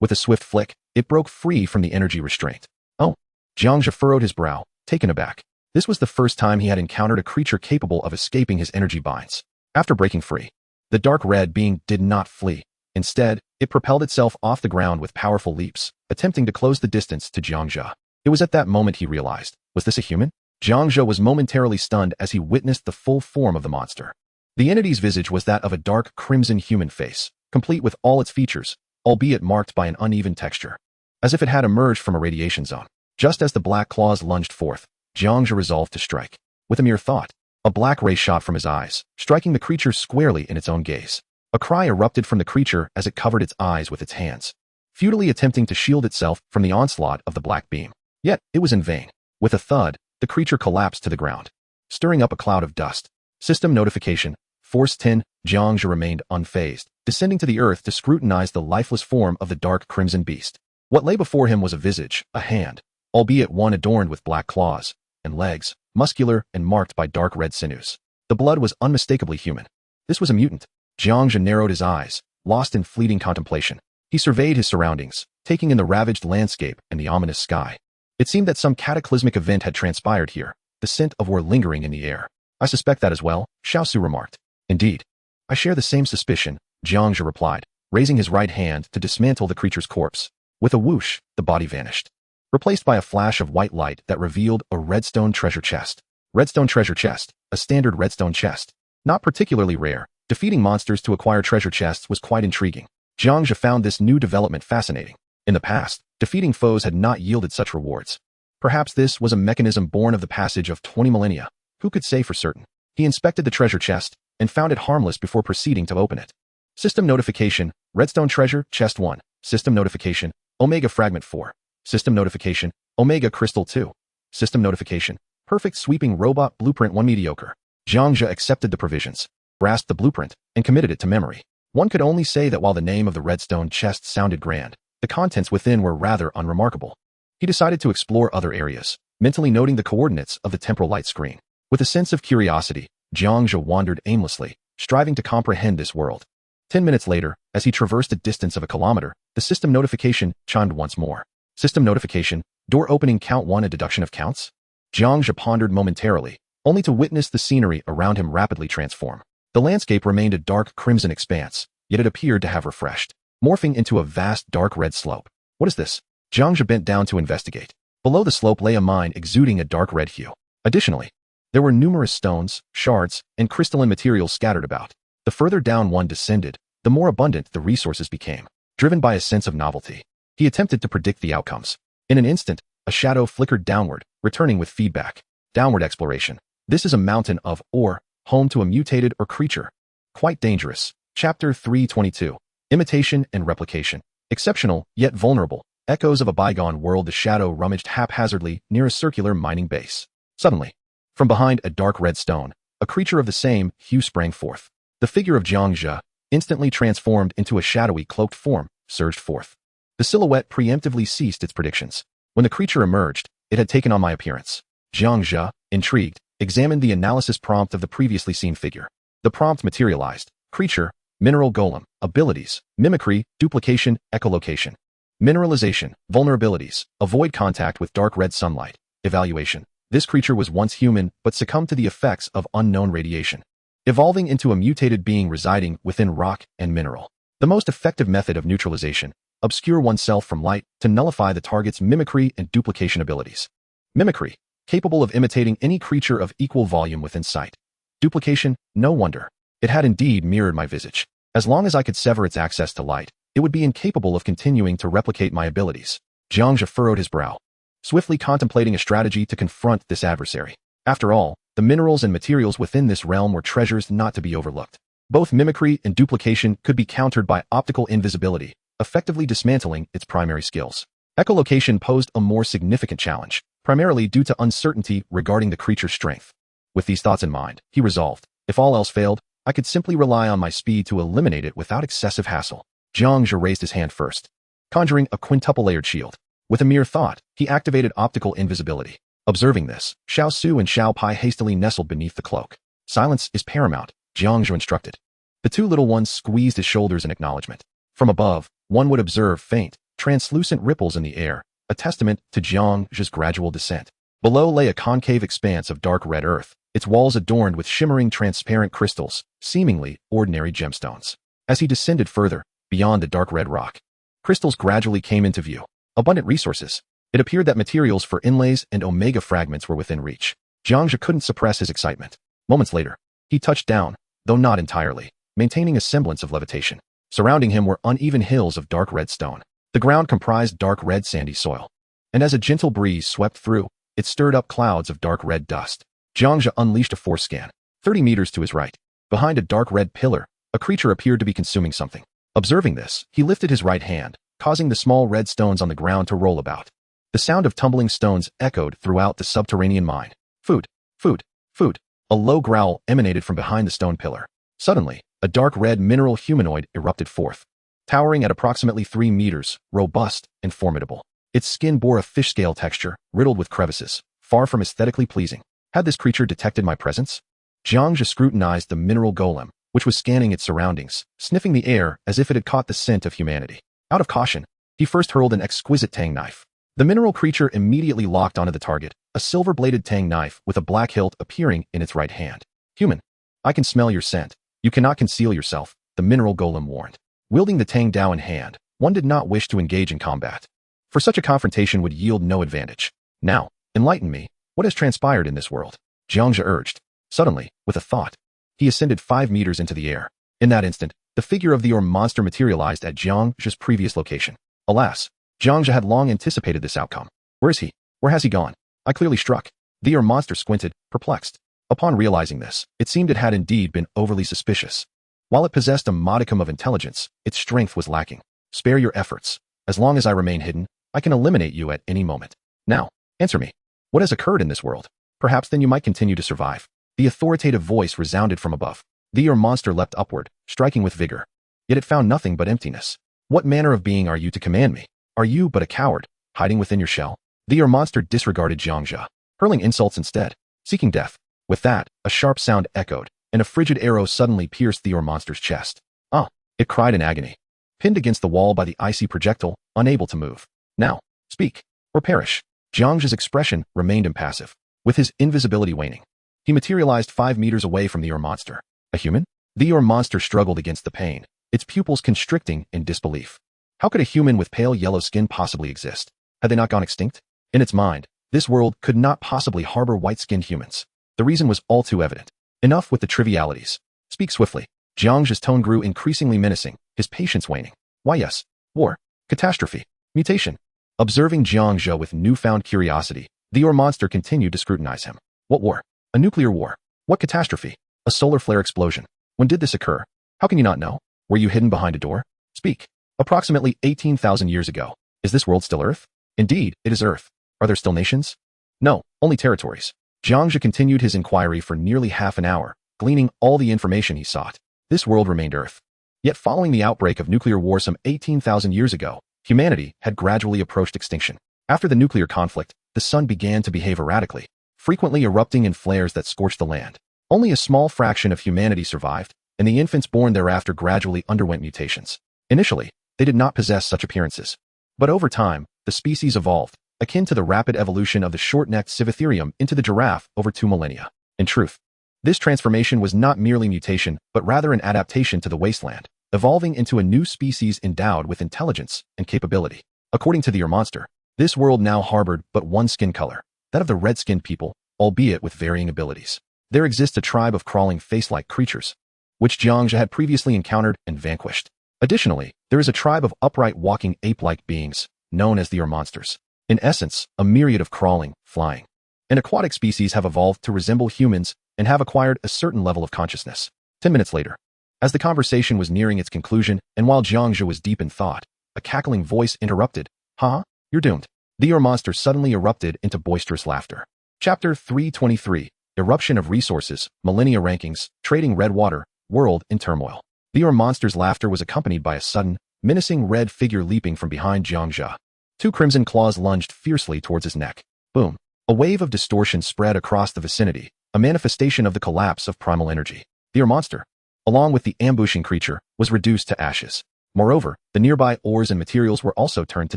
With a swift flick, it broke free from the energy restraint. Oh! Jiang Zhe furrowed his brow, taken aback. This was the first time he had encountered a creature capable of escaping his energy binds. After breaking free, the dark red being did not flee. Instead, it propelled itself off the ground with powerful leaps, attempting to close the distance to Jiang Zhe. It was at that moment he realized, was this a human? Jiang Zhe was momentarily stunned as he witnessed the full form of the monster. The entity's visage was that of a dark crimson human face, complete with all its features, albeit marked by an uneven texture, as if it had emerged from a radiation zone. Just as the black claws lunged forth, Jiang Zhe resolved to strike. With a mere thought, a black ray shot from his eyes, striking the creature squarely in its own gaze. A cry erupted from the creature as it covered its eyes with its hands, futilely attempting to shield itself from the onslaught of the black beam. Yet, it was in vain. With a thud, the creature collapsed to the ground, stirring up a cloud of dust. System notification, Force 10, Jiang Zhe remained unfazed, descending to the earth to scrutinize the lifeless form of the dark crimson beast. What lay before him was a visage, a hand, albeit one adorned with black claws, and legs, muscular and marked by dark red sinews. The blood was unmistakably human. This was a mutant. Jiang Zhe narrowed his eyes, lost in fleeting contemplation. He surveyed his surroundings, taking in the ravaged landscape and the ominous sky. It seemed that some cataclysmic event had transpired here, the scent of war lingering in the air. I suspect that as well, Xiaosu remarked. Indeed. I share the same suspicion, Jiang Zhe replied, raising his right hand to dismantle the creature's corpse. With a whoosh, the body vanished, replaced by a flash of white light that revealed a redstone treasure chest. Redstone treasure chest, a standard redstone chest. Not particularly rare, defeating monsters to acquire treasure chests was quite intriguing. Jiang Zhe found this new development fascinating. In the past, defeating foes had not yielded such rewards. Perhaps this was a mechanism born of the passage of 20 millennia. Who could say for certain? He inspected the treasure chest and found it harmless before proceeding to open it. System notification, Redstone treasure, chest 1. System notification, Omega fragment 4. System notification, Omega crystal 2. System notification, perfect sweeping robot blueprint 1 mediocre. Jiang Zhe accepted the provisions, grasped the blueprint, and committed it to memory. One could only say that while the name of the redstone chest sounded grand, the contents within were rather unremarkable. He decided to explore other areas, mentally noting the coordinates of the temporal light screen. With a sense of curiosity, Jiang Zhe wandered aimlessly, striving to comprehend this world. 10 minutes later, as he traversed a distance of a kilometer, the system notification chimed once more. System notification, door opening count 1, a deduction of counts? Jiang Zhe pondered momentarily, only to witness the scenery around him rapidly transform. The landscape remained a dark crimson expanse, yet it appeared to have refreshed, morphing into a vast dark red slope. What is this? Jiang Zhe bent down to investigate. Below the slope lay a mine exuding a dark red hue. Additionally, there were numerous stones, shards, and crystalline materials scattered about. The further down one descended, the more abundant the resources became. Driven by a sense of novelty, he attempted to predict the outcomes. In an instant, a shadow flickered downward, returning with feedback. Downward exploration. This is a mountain of ore, home to a mutated or creature. Quite dangerous. Chapter 322. Imitation and replication. Exceptional, yet vulnerable. Echoes of a bygone world. The shadow rummaged haphazardly near a circular mining base. Suddenly, from behind a dark red stone, a creature of the same hue sprang forth. The figure of Jiang Zhe, instantly transformed into a shadowy cloaked form, surged forth. The silhouette preemptively ceased its predictions. When the creature emerged, it had taken on my appearance. Jiang Zhe, intrigued, examined the analysis prompt of the previously seen figure. The prompt materialized. Creature, mineral golem, abilities, mimicry, duplication, echolocation. Mineralization, vulnerabilities, avoid contact with dark red sunlight. Evaluation. This creature was once human but succumbed to the effects of unknown radiation, evolving into a mutated being residing within rock and mineral. The most effective method of neutralization, obscure oneself from light to nullify the target's mimicry and duplication abilities. Mimicry, capable of imitating any creature of equal volume within sight. Duplication, no wonder. It had indeed mirrored my visage. As long as I could sever its access to light, it would be incapable of continuing to replicate my abilities. Jiang Zhe furrowed his brow, swiftly contemplating a strategy to confront this adversary. After all, the minerals and materials within this realm were treasures not to be overlooked. Both mimicry and duplication could be countered by optical invisibility, effectively dismantling its primary skills. Echolocation posed a more significant challenge, primarily due to uncertainty regarding the creature's strength. With these thoughts in mind, he resolved, if all else failed, I could simply rely on my speed to eliminate it without excessive hassle. Jiang Zhe raised his hand first, conjuring a quintuple-layered shield. With a mere thought, he activated optical invisibility. Observing this, Xiao Su and Xiao Pai hastily nestled beneath the cloak. Silence is paramount, Jiang Zhe instructed. The two little ones squeezed his shoulders in acknowledgement. From above, one would observe faint, translucent ripples in the air, a testament to Jiang Zhe's gradual descent. Below lay a concave expanse of dark red earth, its walls adorned with shimmering transparent crystals, seemingly ordinary gemstones. As he descended further, beyond the dark red rock, crystals gradually came into view. Abundant resources. It appeared that materials for inlays and omega fragments were within reach. Jiang Zhe couldn't suppress his excitement. Moments later, he touched down, though not entirely, maintaining a semblance of levitation. Surrounding him were uneven hills of dark red stone. The ground comprised dark red sandy soil, and as a gentle breeze swept through, it stirred up clouds of dark red dust. Jiang Zhe unleashed a force scan. 30 meters to his right, behind a dark red pillar, a creature appeared to be consuming something. Observing this, he lifted his right hand, causing the small red stones on the ground to roll about. The sound of tumbling stones echoed throughout the subterranean mine. Food, food, food. A low growl emanated from behind the stone pillar. Suddenly, a dark red mineral humanoid erupted forth. Towering at approximately 3 meters, robust and formidable. Its skin bore a fish-scale texture, riddled with crevices, far from aesthetically pleasing. Had this creature detected my presence? Jiang Zhe scrutinized the mineral golem, which was scanning its surroundings, sniffing the air as if it had caught the scent of humanity. Out of caution, he first hurled an exquisite tang knife. The mineral creature immediately locked onto the target, a silver-bladed tang knife with a black hilt appearing in its right hand. Human, I can smell your scent. You cannot conceal yourself, the mineral golem warned. Wielding the tang dao in hand, one did not wish to engage in combat, for such a confrontation would yield no advantage. Now, enlighten me, what has transpired in this world? Jiang Zhe urged. Suddenly, with a thought, he ascended 5 meters into the air. In that instant, the figure of the Ur monster materialized at Jiang Zhe's previous location. Alas, Jiang Zhe had long anticipated this outcome. Where is he? Where has he gone? I clearly struck. The Ur monster squinted, perplexed. Upon realizing this, it seemed it had indeed been overly suspicious. While it possessed a modicum of intelligence, its strength was lacking. Spare your efforts. As long as I remain hidden, I can eliminate you at any moment. Now, answer me. What has occurred in this world? Perhaps then you might continue to survive. The authoritative voice resounded from above. The Ur monster leapt upward, striking with vigor. Yet it found nothing but emptiness. What manner of being are you to command me? Are you but a coward, hiding within your shell? The Ur monster disregarded Jiang Zhe, hurling insults instead, seeking death. With that, a sharp sound echoed, and a frigid arrow suddenly pierced the Ur monster's chest. Ah! It cried in agony. Pinned against the wall by the icy projectile, unable to move. Now, speak, or perish. Jiang Zhe's expression remained impassive. With his invisibility waning, he materialized 5 meters away from the Ur monster. A human? The Ur monster struggled against the pain, its pupils constricting in disbelief. How could a human with pale yellow skin possibly exist? Had they not gone extinct? In its mind, this world could not possibly harbor white-skinned humans. The reason was all too evident. Enough with the trivialities. Speak swiftly. Jiang Zhe's tone grew increasingly menacing, his patience waning. Why yes. War. Catastrophe. Mutation. Observing Jiang Zhe with newfound curiosity, the Ur monster continued to scrutinize him. What war? A nuclear war. What catastrophe? A solar flare explosion. When did this occur? How can you not know? Were you hidden behind a door? Speak. Approximately 18,000 years ago. Is this world still Earth? Indeed, it is Earth. Are there still nations? No, only territories. Jiang Zhe continued his inquiry for nearly half an hour, gleaning all the information he sought. This world remained Earth. Yet following the outbreak of nuclear war some 18,000 years ago, Humanity had gradually approached extinction. After the nuclear conflict, the sun began to behave erratically, frequently erupting in flares that scorched the land. Only a small fraction of humanity survived, and the infants born thereafter gradually underwent mutations. Initially, they did not possess such appearances. But over time, the species evolved, akin to the rapid evolution of the short-necked Civitherium into the giraffe over 2 millennia. In truth, this transformation was not merely mutation, but rather an adaptation to the wasteland, evolving into a new species endowed with intelligence and capability. According to the monster, this world now harbored but one skin color, that of the red-skinned people, albeit with varying abilities. There exists a tribe of crawling face-like creatures, which Jiang Zhe had previously encountered and vanquished. Additionally, there is a tribe of upright walking ape-like beings, known as the monsters. In essence, a myriad of crawling, flying, and aquatic species have evolved to resemble humans and have acquired a certain level of consciousness. 10 minutes later, as the conversation was nearing its conclusion and while Jiang Zhe was deep in thought, a cackling voice interrupted. "Huh? You're doomed." The monster suddenly erupted into boisterous laughter. Chapter 323, Eruption of Resources, Millennia Rankings, Trading Red Water, World in Turmoil. The monster's laughter was accompanied by a sudden, menacing red figure leaping from behind Jiang Zhe. 2 crimson claws lunged fiercely towards his neck. Boom. A wave of distortion spread across the vicinity, a manifestation of the collapse of primal energy. The monster, along with the ambushing creature, was reduced to ashes. Moreover, the nearby ores and materials were also turned to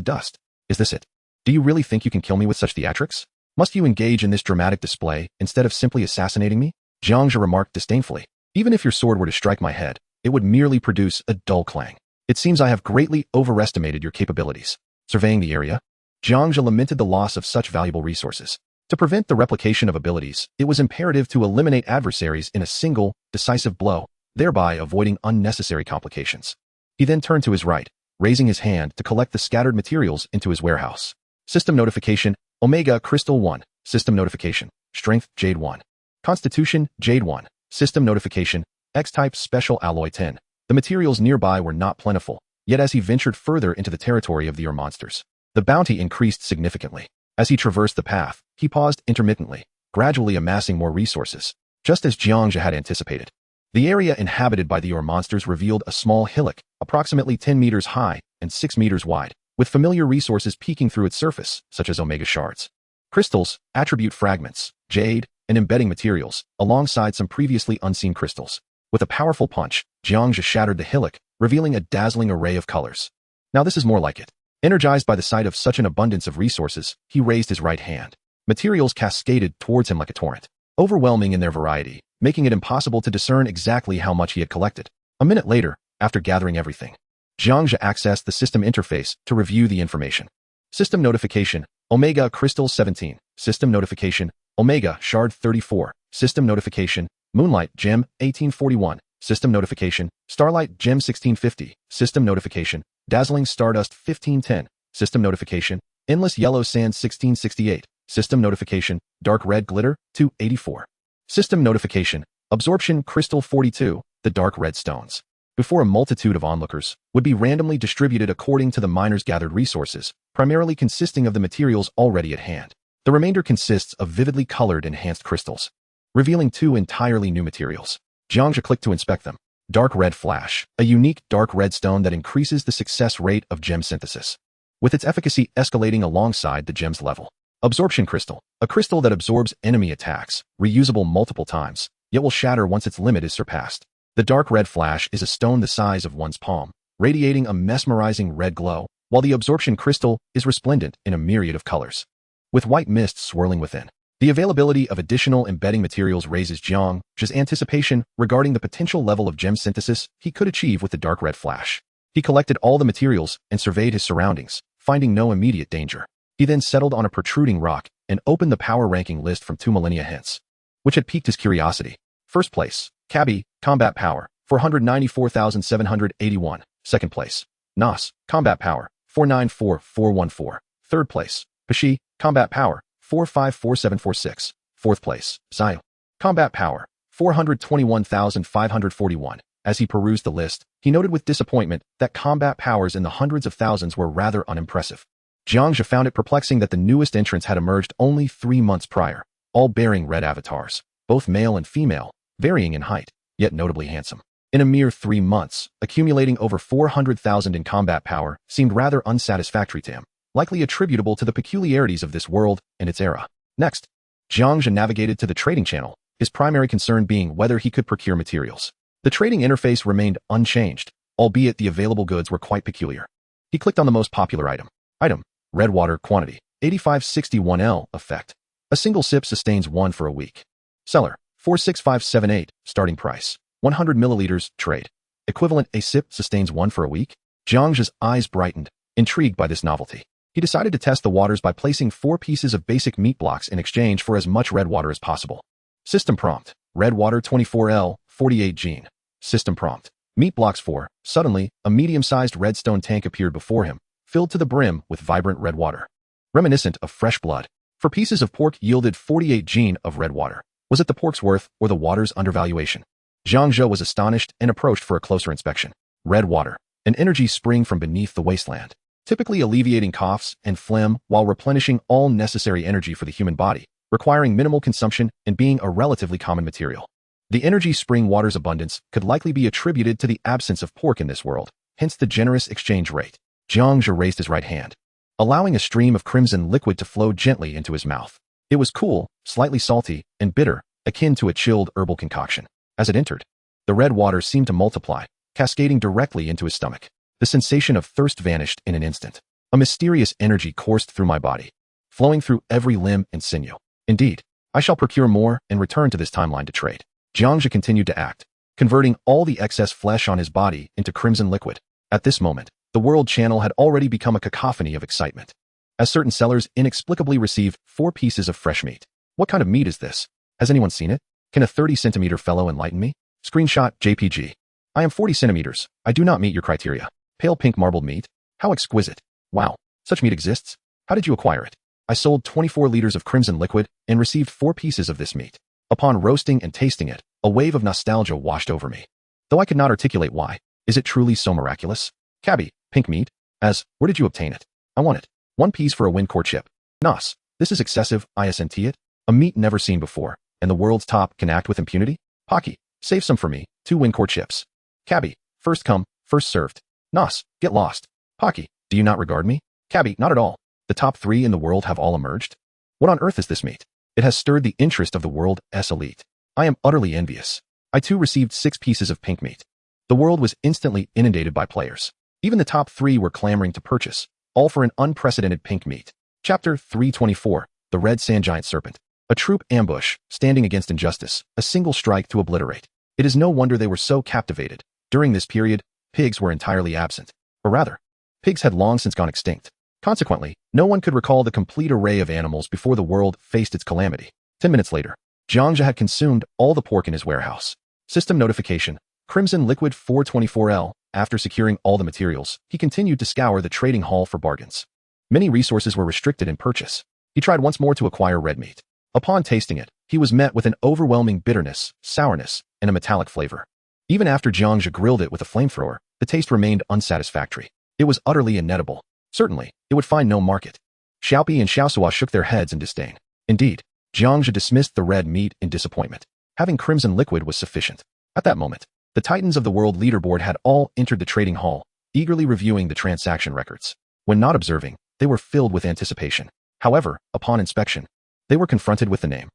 dust. Is this it? Do you really think you can kill me with such theatrics? Must you engage in this dramatic display instead of simply assassinating me? Jiang Zhe remarked disdainfully. Even if your sword were to strike my head, it would merely produce a dull clang. It seems I have greatly overestimated your capabilities. Surveying the area, Jiang Zhe lamented the loss of such valuable resources. To prevent the replication of abilities, it was imperative to eliminate adversaries in a single, decisive blow, thereby avoiding unnecessary complications. He then turned to his right, raising his hand to collect the scattered materials into his warehouse. System notification, Omega Crystal 1. System notification, Strength Jade 1. Constitution Jade 1. System notification, X-Type Special Alloy 10. The materials nearby were not plentiful, yet as he ventured further into the territory of the monsters, the bounty increased significantly. As he traversed the path, he paused intermittently, gradually amassing more resources. Just as Jiang Zhe had anticipated, the area inhabited by the monsters revealed a small hillock, approximately 10 meters high and 6 meters wide, with familiar resources peeking through its surface, such as Omega shards, crystals, attribute fragments, jade, and embedding materials, alongside some previously unseen crystals. With a powerful punch, Jiang Zhe shattered the hillock, revealing a dazzling array of colors. Now this is more like it. Energized by the sight of such an abundance of resources, he raised his right hand. Materials cascaded towards him like a torrent, overwhelming in their variety, making it impossible to discern exactly how much he had collected. A minute later, after gathering everything, Jiang Zhe accessed the system interface to review the information. System notification, Omega Crystal 17. System notification, Omega Shard 34. System notification, Moonlight Gem 1841. System notification, Starlight Gem 1650. System notification, Dazzling Stardust 1510. System notification, Endless Yellow Sand 1668. System notification, Dark Red Glitter 284. System notification, Absorption Crystal 42. The Dark Red Stones. Before a multitude of onlookers would be randomly distributed according to the miners' gathered resources, primarily consisting of the materials already at hand. The remainder consists of vividly colored enhanced crystals, revealing 2 entirely new materials. Jiang Zhe clicked to inspect them. Dark Red Flash, a unique dark red stone that increases the success rate of gem synthesis, with its efficacy escalating alongside the gem's level. Absorption Crystal, a crystal that absorbs enemy attacks, reusable multiple times, yet will shatter once its limit is surpassed. The Dark Red Flash is a stone the size of one's palm, radiating a mesmerizing red glow, while the Absorption Crystal is resplendent in a myriad of colors, with white mist swirling within. The availability of additional embedding materials raises Jiang Zhe's anticipation regarding the potential level of gem synthesis he could achieve with the Dark Red Flash. He collected all the materials and surveyed his surroundings, finding no immediate danger. He then settled on a protruding rock and opened the power ranking list from 2 millennia hence, which had piqued his curiosity. First place, Kabi, Combat Power, 494,781. Second place, Nas, Combat Power, 494,414. Third place, Pashi, Combat Power, 454746. Fourth place, Zio, Combat Power, 421,541. As he perused the list, he noted with disappointment that combat powers in the hundreds of thousands were rather unimpressive. Jiang Zhe found it perplexing that the newest entrants had emerged only 3 months prior, all bearing red avatars, both male and female, varying in height, yet notably handsome. In a mere 3 months, accumulating over 400,000 in combat power seemed rather unsatisfactory to him, likely attributable to the peculiarities of this world and its era. Next, Jiang Zhe navigated to the trading channel, his primary concern being whether he could procure materials. The trading interface remained unchanged, albeit the available goods were quite peculiar. He clicked on the most popular item. Item: red water, quantity 8561L, effect: a single sip sustains 1 for a week. Seller: 46578, starting price 100 milliliters, trade. Equivalent: a sip sustains 1 for a week? Jiang Zhe's eyes brightened, intrigued by this novelty. He decided to test the waters by placing 4 pieces of basic meat blocks in exchange for as much red water as possible. System prompt: red water 24L, 48 gene. System prompt: meat blocks 4. Suddenly, a medium-sized redstone tank appeared before him, filled to the brim with vibrant red water. Reminiscent of fresh blood. 4 pieces of pork yielded 48 gene of red water. Was it the pork's worth or the water's undervaluation? Jiang Zhe was astonished and approached for a closer inspection. Red water, an energy spring from beneath the wasteland, typically alleviating coughs and phlegm while replenishing all necessary energy for the human body, requiring minimal consumption and being a relatively common material. The energy spring water's abundance could likely be attributed to the absence of pork in this world, hence the generous exchange rate. Jiang Zhe raised his right hand, allowing a stream of crimson liquid to flow gently into his mouth. It was cool, slightly salty, and bitter, akin to a chilled herbal concoction. As it entered, the red water seemed to multiply, cascading directly into his stomach. The sensation of thirst vanished in an instant. A mysterious energy coursed through my body, flowing through every limb and sinew. Indeed, I shall procure more and return to this timeline to trade. Jiang Zhe continued to act, converting all the excess flesh on his body into crimson liquid. At this moment, the world channel had already become a cacophony of excitement, as certain sellers inexplicably received 4 pieces of fresh meat. What kind of meat is this? Has anyone seen it? Can a 30-centimeter fellow enlighten me? Screenshot JPG. I am 40 centimeters. I do not meet your criteria. Pale pink marbled meat? How exquisite. Wow, such meat exists? How did you acquire it? I sold 24 liters of crimson liquid and received 4 pieces of this meat. Upon roasting and tasting it, a wave of nostalgia washed over me. Though I could not articulate why. Is it truly so miraculous? Cabby, pink meat? Where did you obtain it? I want it. 1 piece for a wind core chip. Nos, this is excessive, isn't it? A meat never seen before, and the world's top can act with impunity? Pocky, save some for me, 2 wind core chips. Cabby, first come, first served. Nos, get lost. Pocky, do you not regard me? Cabby, not at all. The top 3 in the world have all emerged? What on earth is this meat? It has stirred the interest of the world's elite. I am utterly envious. I too received 6 pieces of pink meat. The world was instantly inundated by players. Even the top 3 were clamoring to purchase, all for an unprecedented pink meat. Chapter 324, The Red Sand Giant Serpent. A troop ambush, standing against injustice, a single strike to obliterate. It is no wonder they were so captivated. During this period, pigs were entirely absent. Or rather, pigs had long since gone extinct. Consequently, no one could recall the complete array of animals before the world faced its calamity. 10 minutes later, Jiang Zhe had consumed all the pork in his warehouse. System notification: Crimson Liquid 424L. After securing all the materials, he continued to scour the trading hall for bargains. Many resources were restricted in purchase. He tried once more to acquire red meat. Upon tasting it, he was met with an overwhelming bitterness, sourness, and a metallic flavor. Even after Jiang Zhe grilled it with a flamethrower, the taste remained unsatisfactory. It was utterly inedible. Certainly, it would find no market. Xiaopi and Xiaosua shook their heads in disdain. Indeed, Jiang Zhe dismissed the red meat in disappointment. Having crimson liquid was sufficient. At that moment, the titans of the world leaderboard had all entered the trading hall, eagerly reviewing the transaction records. When not observing, they were filled with anticipation. However, upon inspection, they were confronted with the name.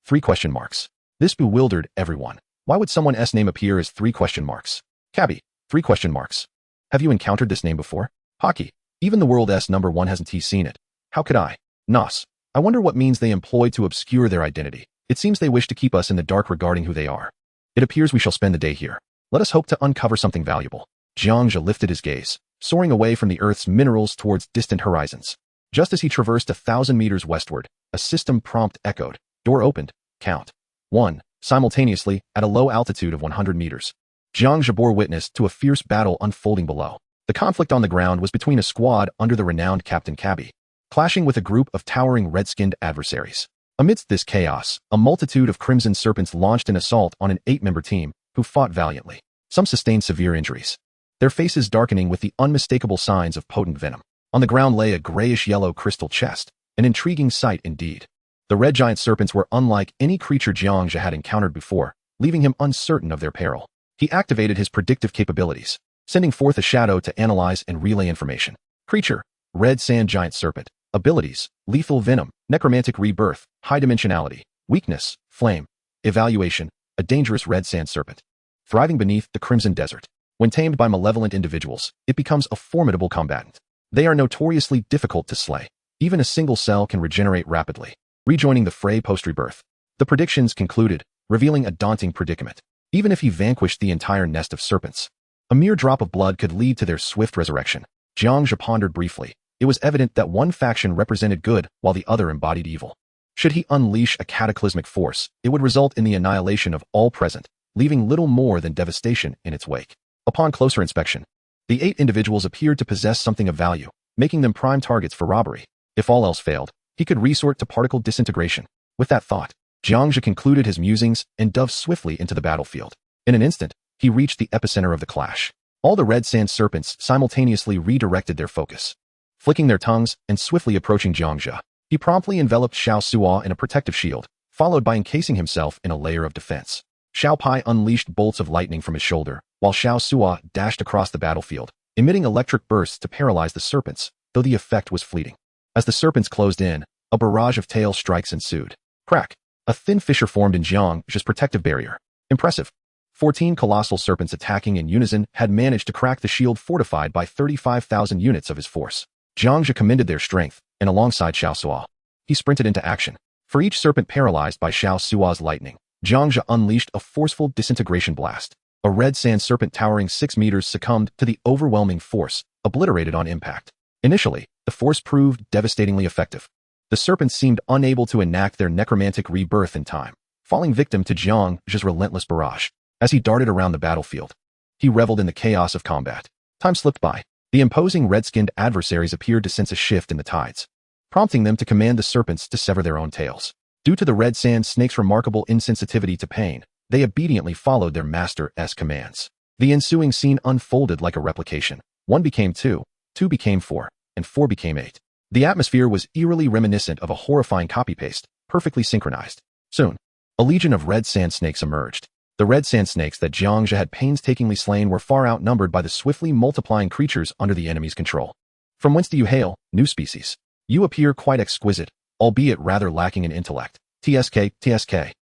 3 question marks. This bewildered everyone. Why would someone's name appear as 3 question marks? Cabby, 3 question marks. Have you encountered this name before? Pocky, even the world's number 1 hasn't seen it. How could I? Nos, I wonder what means they employ to obscure their identity. It seems they wish to keep us in the dark regarding who they are. It appears we shall spend the day here. Let us hope to uncover something valuable. Jiang Zhe lifted his gaze, soaring away from the Earth's minerals towards distant horizons. Just as he traversed 1,000 meters westward, a system prompt echoed. Door opened. Count. 1. Simultaneously, at a low altitude of 100 meters. Jiang Zhe bore witness to a fierce battle unfolding below. The conflict on the ground was between a squad under the renowned Captain Cabby, clashing with a group of towering red-skinned adversaries. Amidst this chaos, a multitude of crimson serpents launched an assault on an 8-member team, who fought valiantly. Some sustained severe injuries, their faces darkening with the unmistakable signs of potent venom. On the ground lay a grayish-yellow crystal chest, an intriguing sight indeed. The red giant serpents were unlike any creature Jiang Zhe had encountered before, leaving him uncertain of their peril. He activated his predictive capabilities, sending forth a shadow to analyze and relay information. Creature: red sand giant serpent. Abilities: lethal venom, necromantic rebirth, high dimensionality. Weakness: flame. Evaluation: a dangerous red sand serpent, thriving beneath the crimson desert. When tamed by malevolent individuals, it becomes a formidable combatant. They are notoriously difficult to slay. Even a single cell can regenerate rapidly, rejoining the fray post-rebirth. The predictions concluded, revealing a daunting predicament. Even if he vanquished the entire nest of serpents, a mere drop of blood could lead to their swift resurrection. Jiang Zhe pondered briefly. It was evident that one faction represented good while the other embodied evil. Should he unleash a cataclysmic force, it would result in the annihilation of all present, leaving little more than devastation in its wake. Upon closer inspection, the 8 individuals appeared to possess something of value, making them prime targets for robbery. If all else failed, he could resort to particle disintegration. With that thought, Jiang Zhe concluded his musings and dove swiftly into the battlefield. In an instant, he reached the epicenter of the clash. All the red sand serpents simultaneously redirected their focus, flicking their tongues and swiftly approaching Jiang Zhe. He promptly enveloped Xiao Suo in a protective shield, followed by encasing himself in a layer of defense. Xiao Pai unleashed bolts of lightning from his shoulder, while Xiao Suo dashed across the battlefield, emitting electric bursts to paralyze the serpents, though the effect was fleeting. As the serpents closed in, a barrage of tail strikes ensued. Crack! A thin fissure formed in Jiang Zhe's protective barrier. Impressive. 14 colossal serpents attacking in unison had managed to crack the shield fortified by 35,000 units of his force. Jiang Zhe commended their strength, and alongside Xiao Suo, he sprinted into action. For each serpent paralyzed by Xiao Suo's lightning, Jiang Zhe unleashed a forceful disintegration blast. A red sand serpent towering 6 meters succumbed to the overwhelming force, obliterated on impact. Initially, the force proved devastatingly effective. The serpents seemed unable to enact their necromantic rebirth in time, falling victim to Jiang Zhe's relentless barrage. As he darted around the battlefield, he reveled in the chaos of combat. Time slipped by. The imposing red-skinned adversaries appeared to sense a shift in the tides, prompting them to command the serpents to sever their own tails. Due to the red sand snake's remarkable insensitivity to pain, they obediently followed their master's commands. The ensuing scene unfolded like a replication. 1 became 2, 2 became 4, and 4 became 8. The atmosphere was eerily reminiscent of a horrifying copy-paste, perfectly synchronized. Soon, a legion of red sand snakes emerged. The red sand snakes that Jiang Zhe had painstakingly slain were far outnumbered by the swiftly multiplying creatures under the enemy's control. From whence do you hail, new species? You appear quite exquisite, albeit rather lacking in intellect. TSK.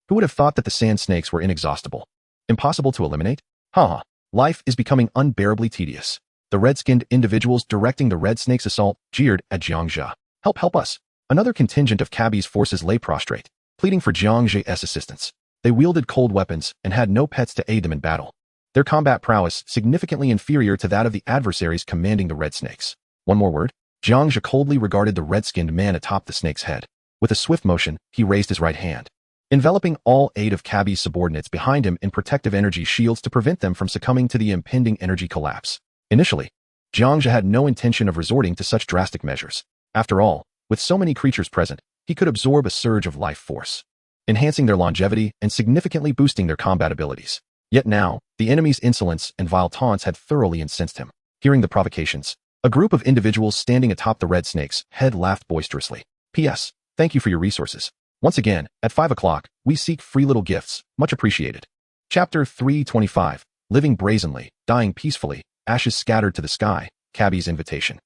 Who would have thought that the sand snakes were inexhaustible? Impossible to eliminate? Ha! Life is becoming unbearably tedious. The red-skinned individuals directing the red snake's assault jeered at Jiang Zhe. Help us! Another contingent of Cabby's forces lay prostrate, pleading for Jiang Zhe's assistance. They wielded cold weapons and had no pets to aid them in battle. Their combat prowess significantly inferior to that of the adversaries commanding the red snakes. One more word? Jiang Zhe coldly regarded the red-skinned man atop the snake's head. With a swift motion, he raised his right hand, enveloping all 8 of Cabby's subordinates behind him in protective energy shields to prevent them from succumbing to the impending energy collapse. Initially, Jiang Zhe had no intention of resorting to such drastic measures. After all, with so many creatures present, he could absorb a surge of life force, enhancing their longevity and significantly boosting their combat abilities. Yet now, the enemy's insolence and vile taunts had thoroughly incensed him. Hearing the provocations, a group of individuals standing atop the red snake's head laughed boisterously. P.S. Thank you for your resources. Once again, at 5 o'clock, we seek free little gifts, much appreciated. Chapter 325, Living Brazenly, Dying Peacefully, Ashes Scattered to the Sky, Cabby's Invitation.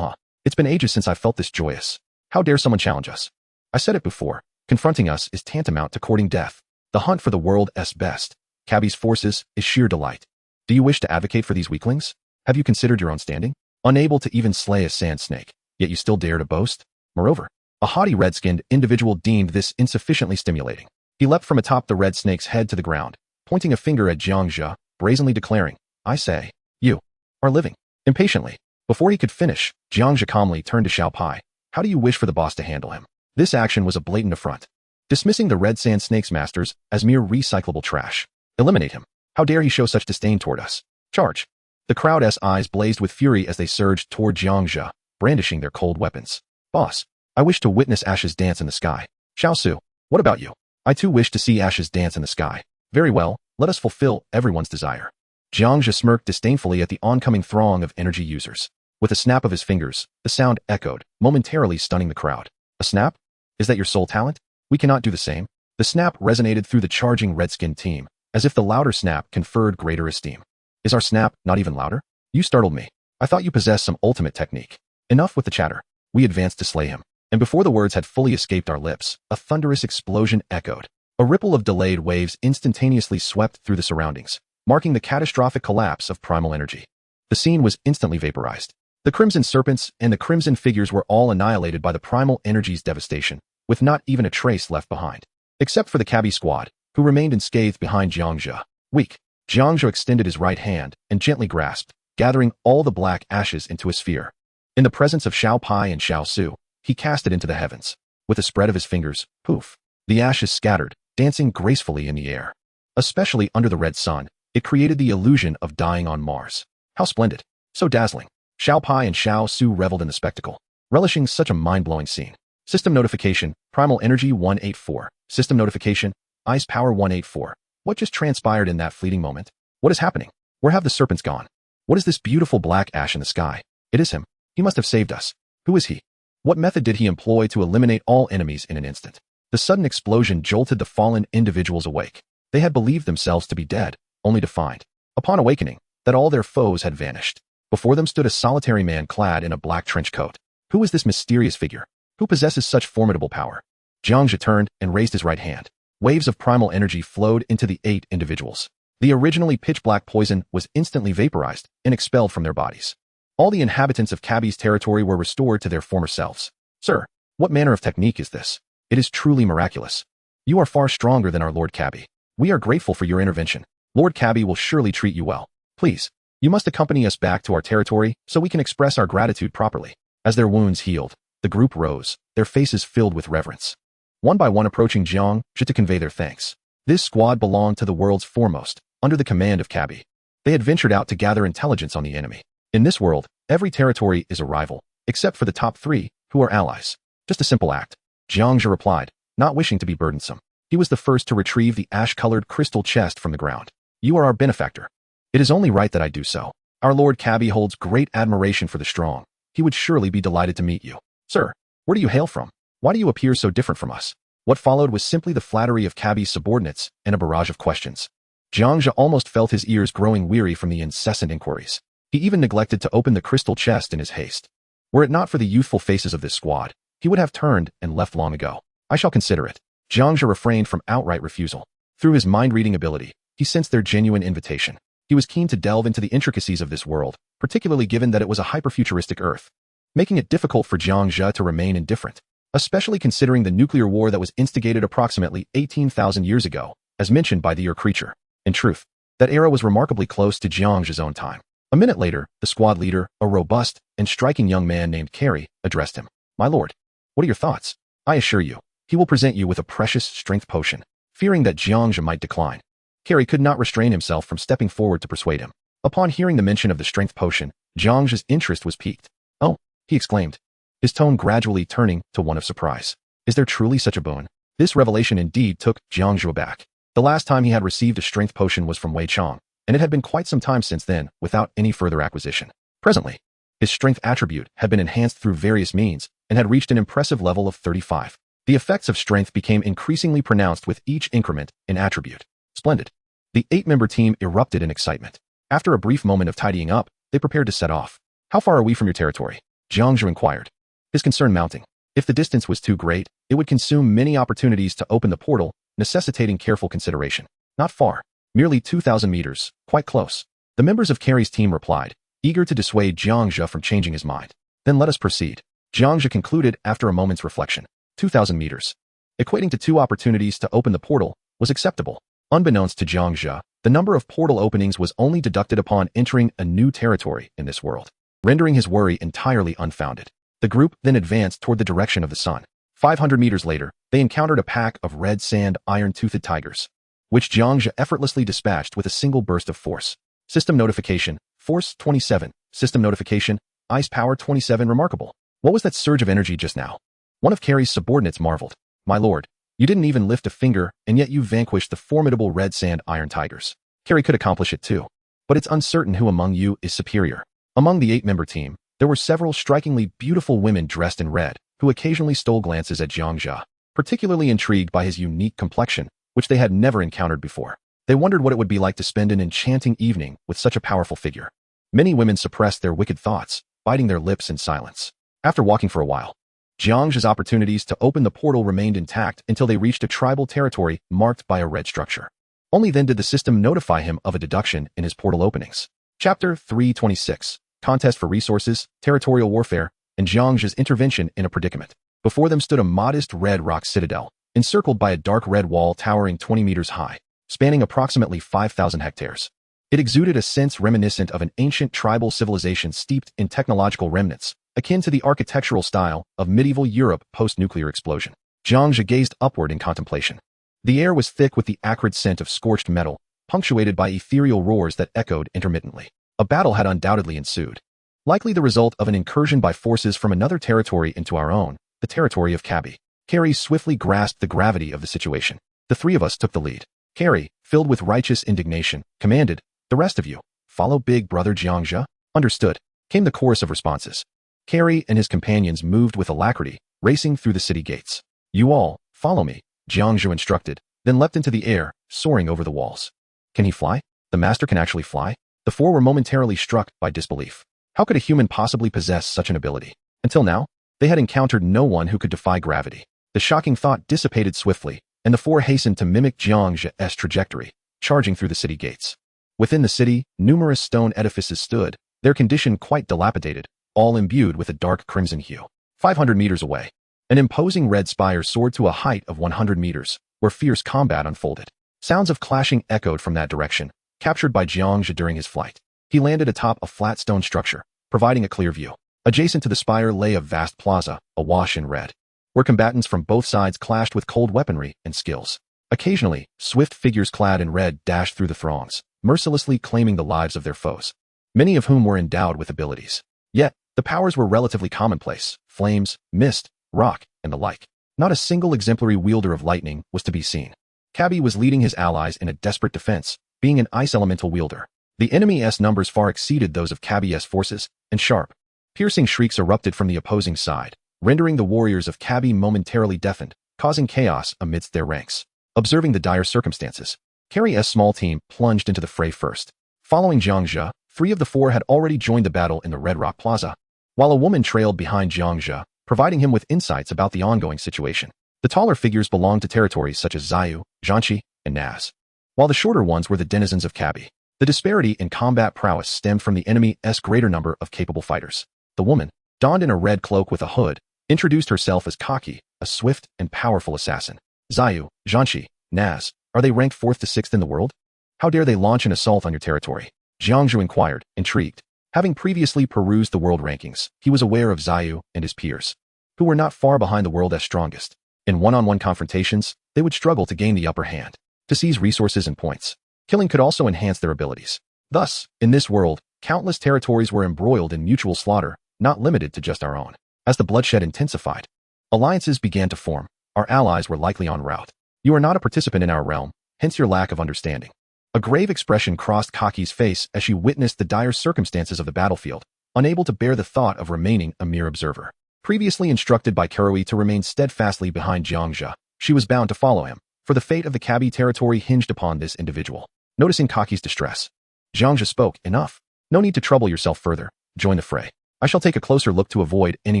It's been ages since I felt this joyous. How dare someone challenge us? I said it before, confronting us is tantamount to courting death. The hunt for the world's best, Cabby's forces, is sheer delight. Do you wish to advocate for these weaklings? Have you considered your own standing? Unable to even slay a sand snake, yet you still dare to boast? Moreover, a haughty red-skinned individual deemed this insufficiently stimulating. He leapt from atop the red snake's head to the ground, pointing a finger at Jiang Zhe, brazenly declaring, I say, you are living. Impatiently, before he could finish, Jiang Zhe calmly turned to Xiao Pai. How do you wish for the boss to handle him? This action was a blatant affront, dismissing the red sand snake's masters as mere recyclable trash. Eliminate him. How dare he show such disdain toward us? Charge. The crowd's eyes blazed with fury as they surged toward Jiang Zhe, brandishing their cold weapons. Boss, I wish to witness ashes dance in the sky. Xiao Su, what about you? I too wish to see ashes dance in the sky. Very well, let us fulfill everyone's desire. Jiang Zhe smirked disdainfully at the oncoming throng of energy users. With a snap of his fingers, the sound echoed, momentarily stunning the crowd. A snap? Is that your sole talent? We cannot do the same. The snap resonated through the charging red-skinned team, as if the louder snap conferred greater esteem. Is our snap not even louder? You startled me. I thought you possessed some ultimate technique. Enough with the chatter. We advanced to slay him. And before the words had fully escaped our lips, a thunderous explosion echoed. A ripple of delayed waves instantaneously swept through the surroundings, marking the catastrophic collapse of primal energy. The scene was instantly vaporized. The crimson serpents and the crimson figures were all annihilated by the primal energy's devastation, with not even a trace left behind. Except for the cabbie squad, who remained unscathed behind Jiang Zhe. Weak, Jiang Zhe extended his right hand and gently grasped, gathering all the black ashes into a sphere. In the presence of Xiao Pai and Xiao Su, he cast it into the heavens. With a spread of his fingers, poof, the ashes scattered, dancing gracefully in the air. Especially under the red sun, it created the illusion of dying on Mars. How splendid, so dazzling. Xiao Pai and Xiao Su reveled in the spectacle, relishing such a mind-blowing scene. System notification, Primal Energy 184. System notification, Ice Power 184. What just transpired in that fleeting moment? What is happening? Where have the serpents gone? What is this beautiful black ash in the sky? It is him. He must have saved us. Who is he? What method did he employ to eliminate all enemies in an instant? The sudden explosion jolted the fallen individuals awake. They had believed themselves to be dead, only to find, upon awakening, that all their foes had vanished. Before them stood a solitary man clad in a black trench coat. Who is this mysterious figure? Who possesses such formidable power? Jiang Zhe turned and raised his right hand. Waves of primal energy flowed into the 8 individuals. The originally pitch-black poison was instantly vaporized and expelled from their bodies. All the inhabitants of Cabbie's territory were restored to their former selves. Sir, what manner of technique is this? It is truly miraculous. You are far stronger than our Lord Cabbie. We are grateful for your intervention. Lord Cabbie will surely treat you well. Please, you must accompany us back to our territory so we can express our gratitude properly. As their wounds healed, the group rose, their faces filled with reverence. One by one approaching Jiang Zhe to convey their thanks. This squad belonged to the world's foremost, under the command of Cabbie. They had ventured out to gather intelligence on the enemy. In this world, every territory is a rival, except for the top 3, who are allies. Just a simple act. Jiang Zhe replied, not wishing to be burdensome. He was the first to retrieve the ash-colored crystal chest from the ground. You are our benefactor. It is only right that I do so. Our Lord Cabbie holds great admiration for the strong. He would surely be delighted to meet you. Sir, where do you hail from? Why do you appear so different from us? What followed was simply the flattery of Cabbie's subordinates and a barrage of questions. Jiang Zhe almost felt his ears growing weary from the incessant inquiries. He even neglected to open the crystal chest in his haste. Were it not for the youthful faces of this squad, he would have turned and left long ago. I shall consider it. Jiang Zhe refrained from outright refusal. Through his mind-reading ability, he sensed their genuine invitation. He was keen to delve into the intricacies of this world, particularly given that it was a hyper-futuristic Earth, making it difficult for Jiang Zhe to remain indifferent, especially considering the nuclear war that was instigated approximately 18,000 years ago, as mentioned by the Earth creature. In truth, that era was remarkably close to Jiang Zhe's own time. A minute later, the squad leader, a robust and striking young man named Carrie, addressed him. My lord, what are your thoughts? I assure you, he will present you with a precious strength potion. Fearing that Jiang Zhe might decline, Carrie could not restrain himself from stepping forward to persuade him. Upon hearing the mention of the strength potion, Jiang Zhe's interest was piqued. Oh, he exclaimed, his tone gradually turning to one of surprise. Is there truly such a boon? This revelation indeed took Jiang Zhe aback. The last time he had received a strength potion was from Wei Chang, and it had been quite some time since then without any further acquisition. Presently, his strength attribute had been enhanced through various means and had reached an impressive level of 35. The effects of strength became increasingly pronounced with each increment in attribute. Splendid. The 8-member team erupted in excitement. After a brief moment of tidying up, they prepared to set off. How far are we from your territory? Jiang Zhe inquired, his concern mounting. If the distance was too great, it would consume many opportunities to open the portal, necessitating careful consideration. Not far. Merely 2,000 meters. Quite close. The members of Carrie's team replied, eager to dissuade Jiang Zhe from changing his mind. Then let us proceed. Jiang Zhe concluded after a moment's reflection. 2,000 meters, equating to 2 opportunities to open the portal, was acceptable. Unbeknownst to Jiang Zhe, the number of portal openings was only deducted upon entering a new territory in this world, rendering his worry entirely unfounded. The group then advanced toward the direction of the sun. 500 meters later, they encountered a pack of red sand iron-toothed tigers, which Jiang Zhe effortlessly dispatched with a single burst of force. System notification, Force 27. System notification, Ice Power 27. Remarkable. What was that surge of energy just now? One of Carrie's subordinates marveled. My lord, you didn't even lift a finger, and yet you vanquished the formidable red sand iron tigers. Carrie could accomplish it too. But it's uncertain who among you is superior. Among the 8-member team, there were several strikingly beautiful women dressed in red, who occasionally stole glances at Jiang Zhe, particularly intrigued by his unique complexion, which they had never encountered before. They wondered what it would be like to spend an enchanting evening with such a powerful figure. Many women suppressed their wicked thoughts, biting their lips in silence. After walking for a while, Jiang Zhe's opportunities to open the portal remained intact until they reached a tribal territory marked by a red structure. Only then did the system notify him of a deduction in his portal openings. Chapter 326, Contest for Resources, Territorial Warfare, and Jiang Zhe's Intervention in a Predicament. Before them stood a modest red rock citadel, encircled by a dark red wall towering 20 meters high, spanning approximately 5,000 hectares. It exuded a sense reminiscent of an ancient tribal civilization steeped in technological remnants, akin to the architectural style of medieval Europe post-nuclear explosion. Jiang Zhe gazed upward in contemplation. The air was thick with the acrid scent of scorched metal, punctuated by ethereal roars that echoed intermittently. A battle had undoubtedly ensued, likely the result of an incursion by forces from another territory into our own, the territory of Kabi. Carrie swiftly grasped the gravity of the situation. The three of us took the lead. Carrie, filled with righteous indignation, commanded, "The rest of you, follow big brother Jiang Zhe." "Understood," came the chorus of responses. Carrie and his companions moved with alacrity, racing through the city gates. "You all, follow me," Jiang Zhe instructed, then leapt into the air, soaring over the walls. Can he fly? The master can actually fly? The four were momentarily struck by disbelief. How could a human possibly possess such an ability? Until now, they had encountered no one who could defy gravity. The shocking thought dissipated swiftly, and the four hastened to mimic Jiang Zhe's trajectory, charging through the city gates. Within the city, numerous stone edifices stood, their condition quite dilapidated, all imbued with a dark crimson hue. 500 meters away, an imposing red spire soared to a height of 100 meters, where fierce combat unfolded. Sounds of clashing echoed from that direction, captured by Jiang Zhe during his flight. He landed atop a flat stone structure, providing a clear view. Adjacent to the spire lay a vast plaza, awash in red, where combatants from both sides clashed with cold weaponry and skills. Occasionally, swift figures clad in red dashed through the throngs, mercilessly claiming the lives of their foes, many of whom were endowed with abilities. Yet, the powers were relatively commonplace: flames, mist, rock, and the like. Not a single exemplary wielder of lightning was to be seen. Kabi was leading his allies in a desperate defense, being an ice elemental wielder. The enemy's numbers far exceeded those of Kabi's forces, and sharp, piercing shrieks erupted from the opposing side, rendering the warriors of Kabi momentarily deafened, causing chaos amidst their ranks. Observing the dire circumstances, Carrie's small team plunged into the fray first. Following Jiang Zhe, 3 of the 4 had already joined the battle in the Red Rock Plaza, while a woman trailed behind Jiang Zhe, providing him with insights about the ongoing situation. The taller figures belonged to territories such as Zhou, Zhanqi, and Naz, while the shorter ones were the denizens of Kabi. The disparity in combat prowess stemmed from the enemy's greater number of capable fighters. The woman, donned in a red cloak with a hood, introduced herself as Kaki, a swift and powerful assassin. "Zhou, Zhanqi, Naz, are they ranked 4th to 6th in the world? How dare they launch an assault on your territory?" Jiang Zhe inquired, intrigued. Having previously perused the world rankings, he was aware of Zhou and his peers, who were not far behind the world's strongest. In one-on-one confrontations, they would struggle to gain the upper hand, to seize resources and points. Killing could also enhance their abilities. Thus, in this world, countless territories were embroiled in mutual slaughter, not limited to just our own. As the bloodshed intensified, alliances began to form. Our allies were likely en route. "You are not a participant in our realm, hence your lack of understanding." A grave expression crossed Kaki's face as she witnessed the dire circumstances of the battlefield, unable to bear the thought of remaining a mere observer. Previously instructed by Karui to remain steadfastly behind Jiang Zhe, she was bound to follow him, for the fate of the Kabi territory hinged upon this individual. Noticing Kaki's distress, Jiang Zhe spoke, "Enough. No need to trouble yourself further. Join the fray. I shall take a closer look to avoid any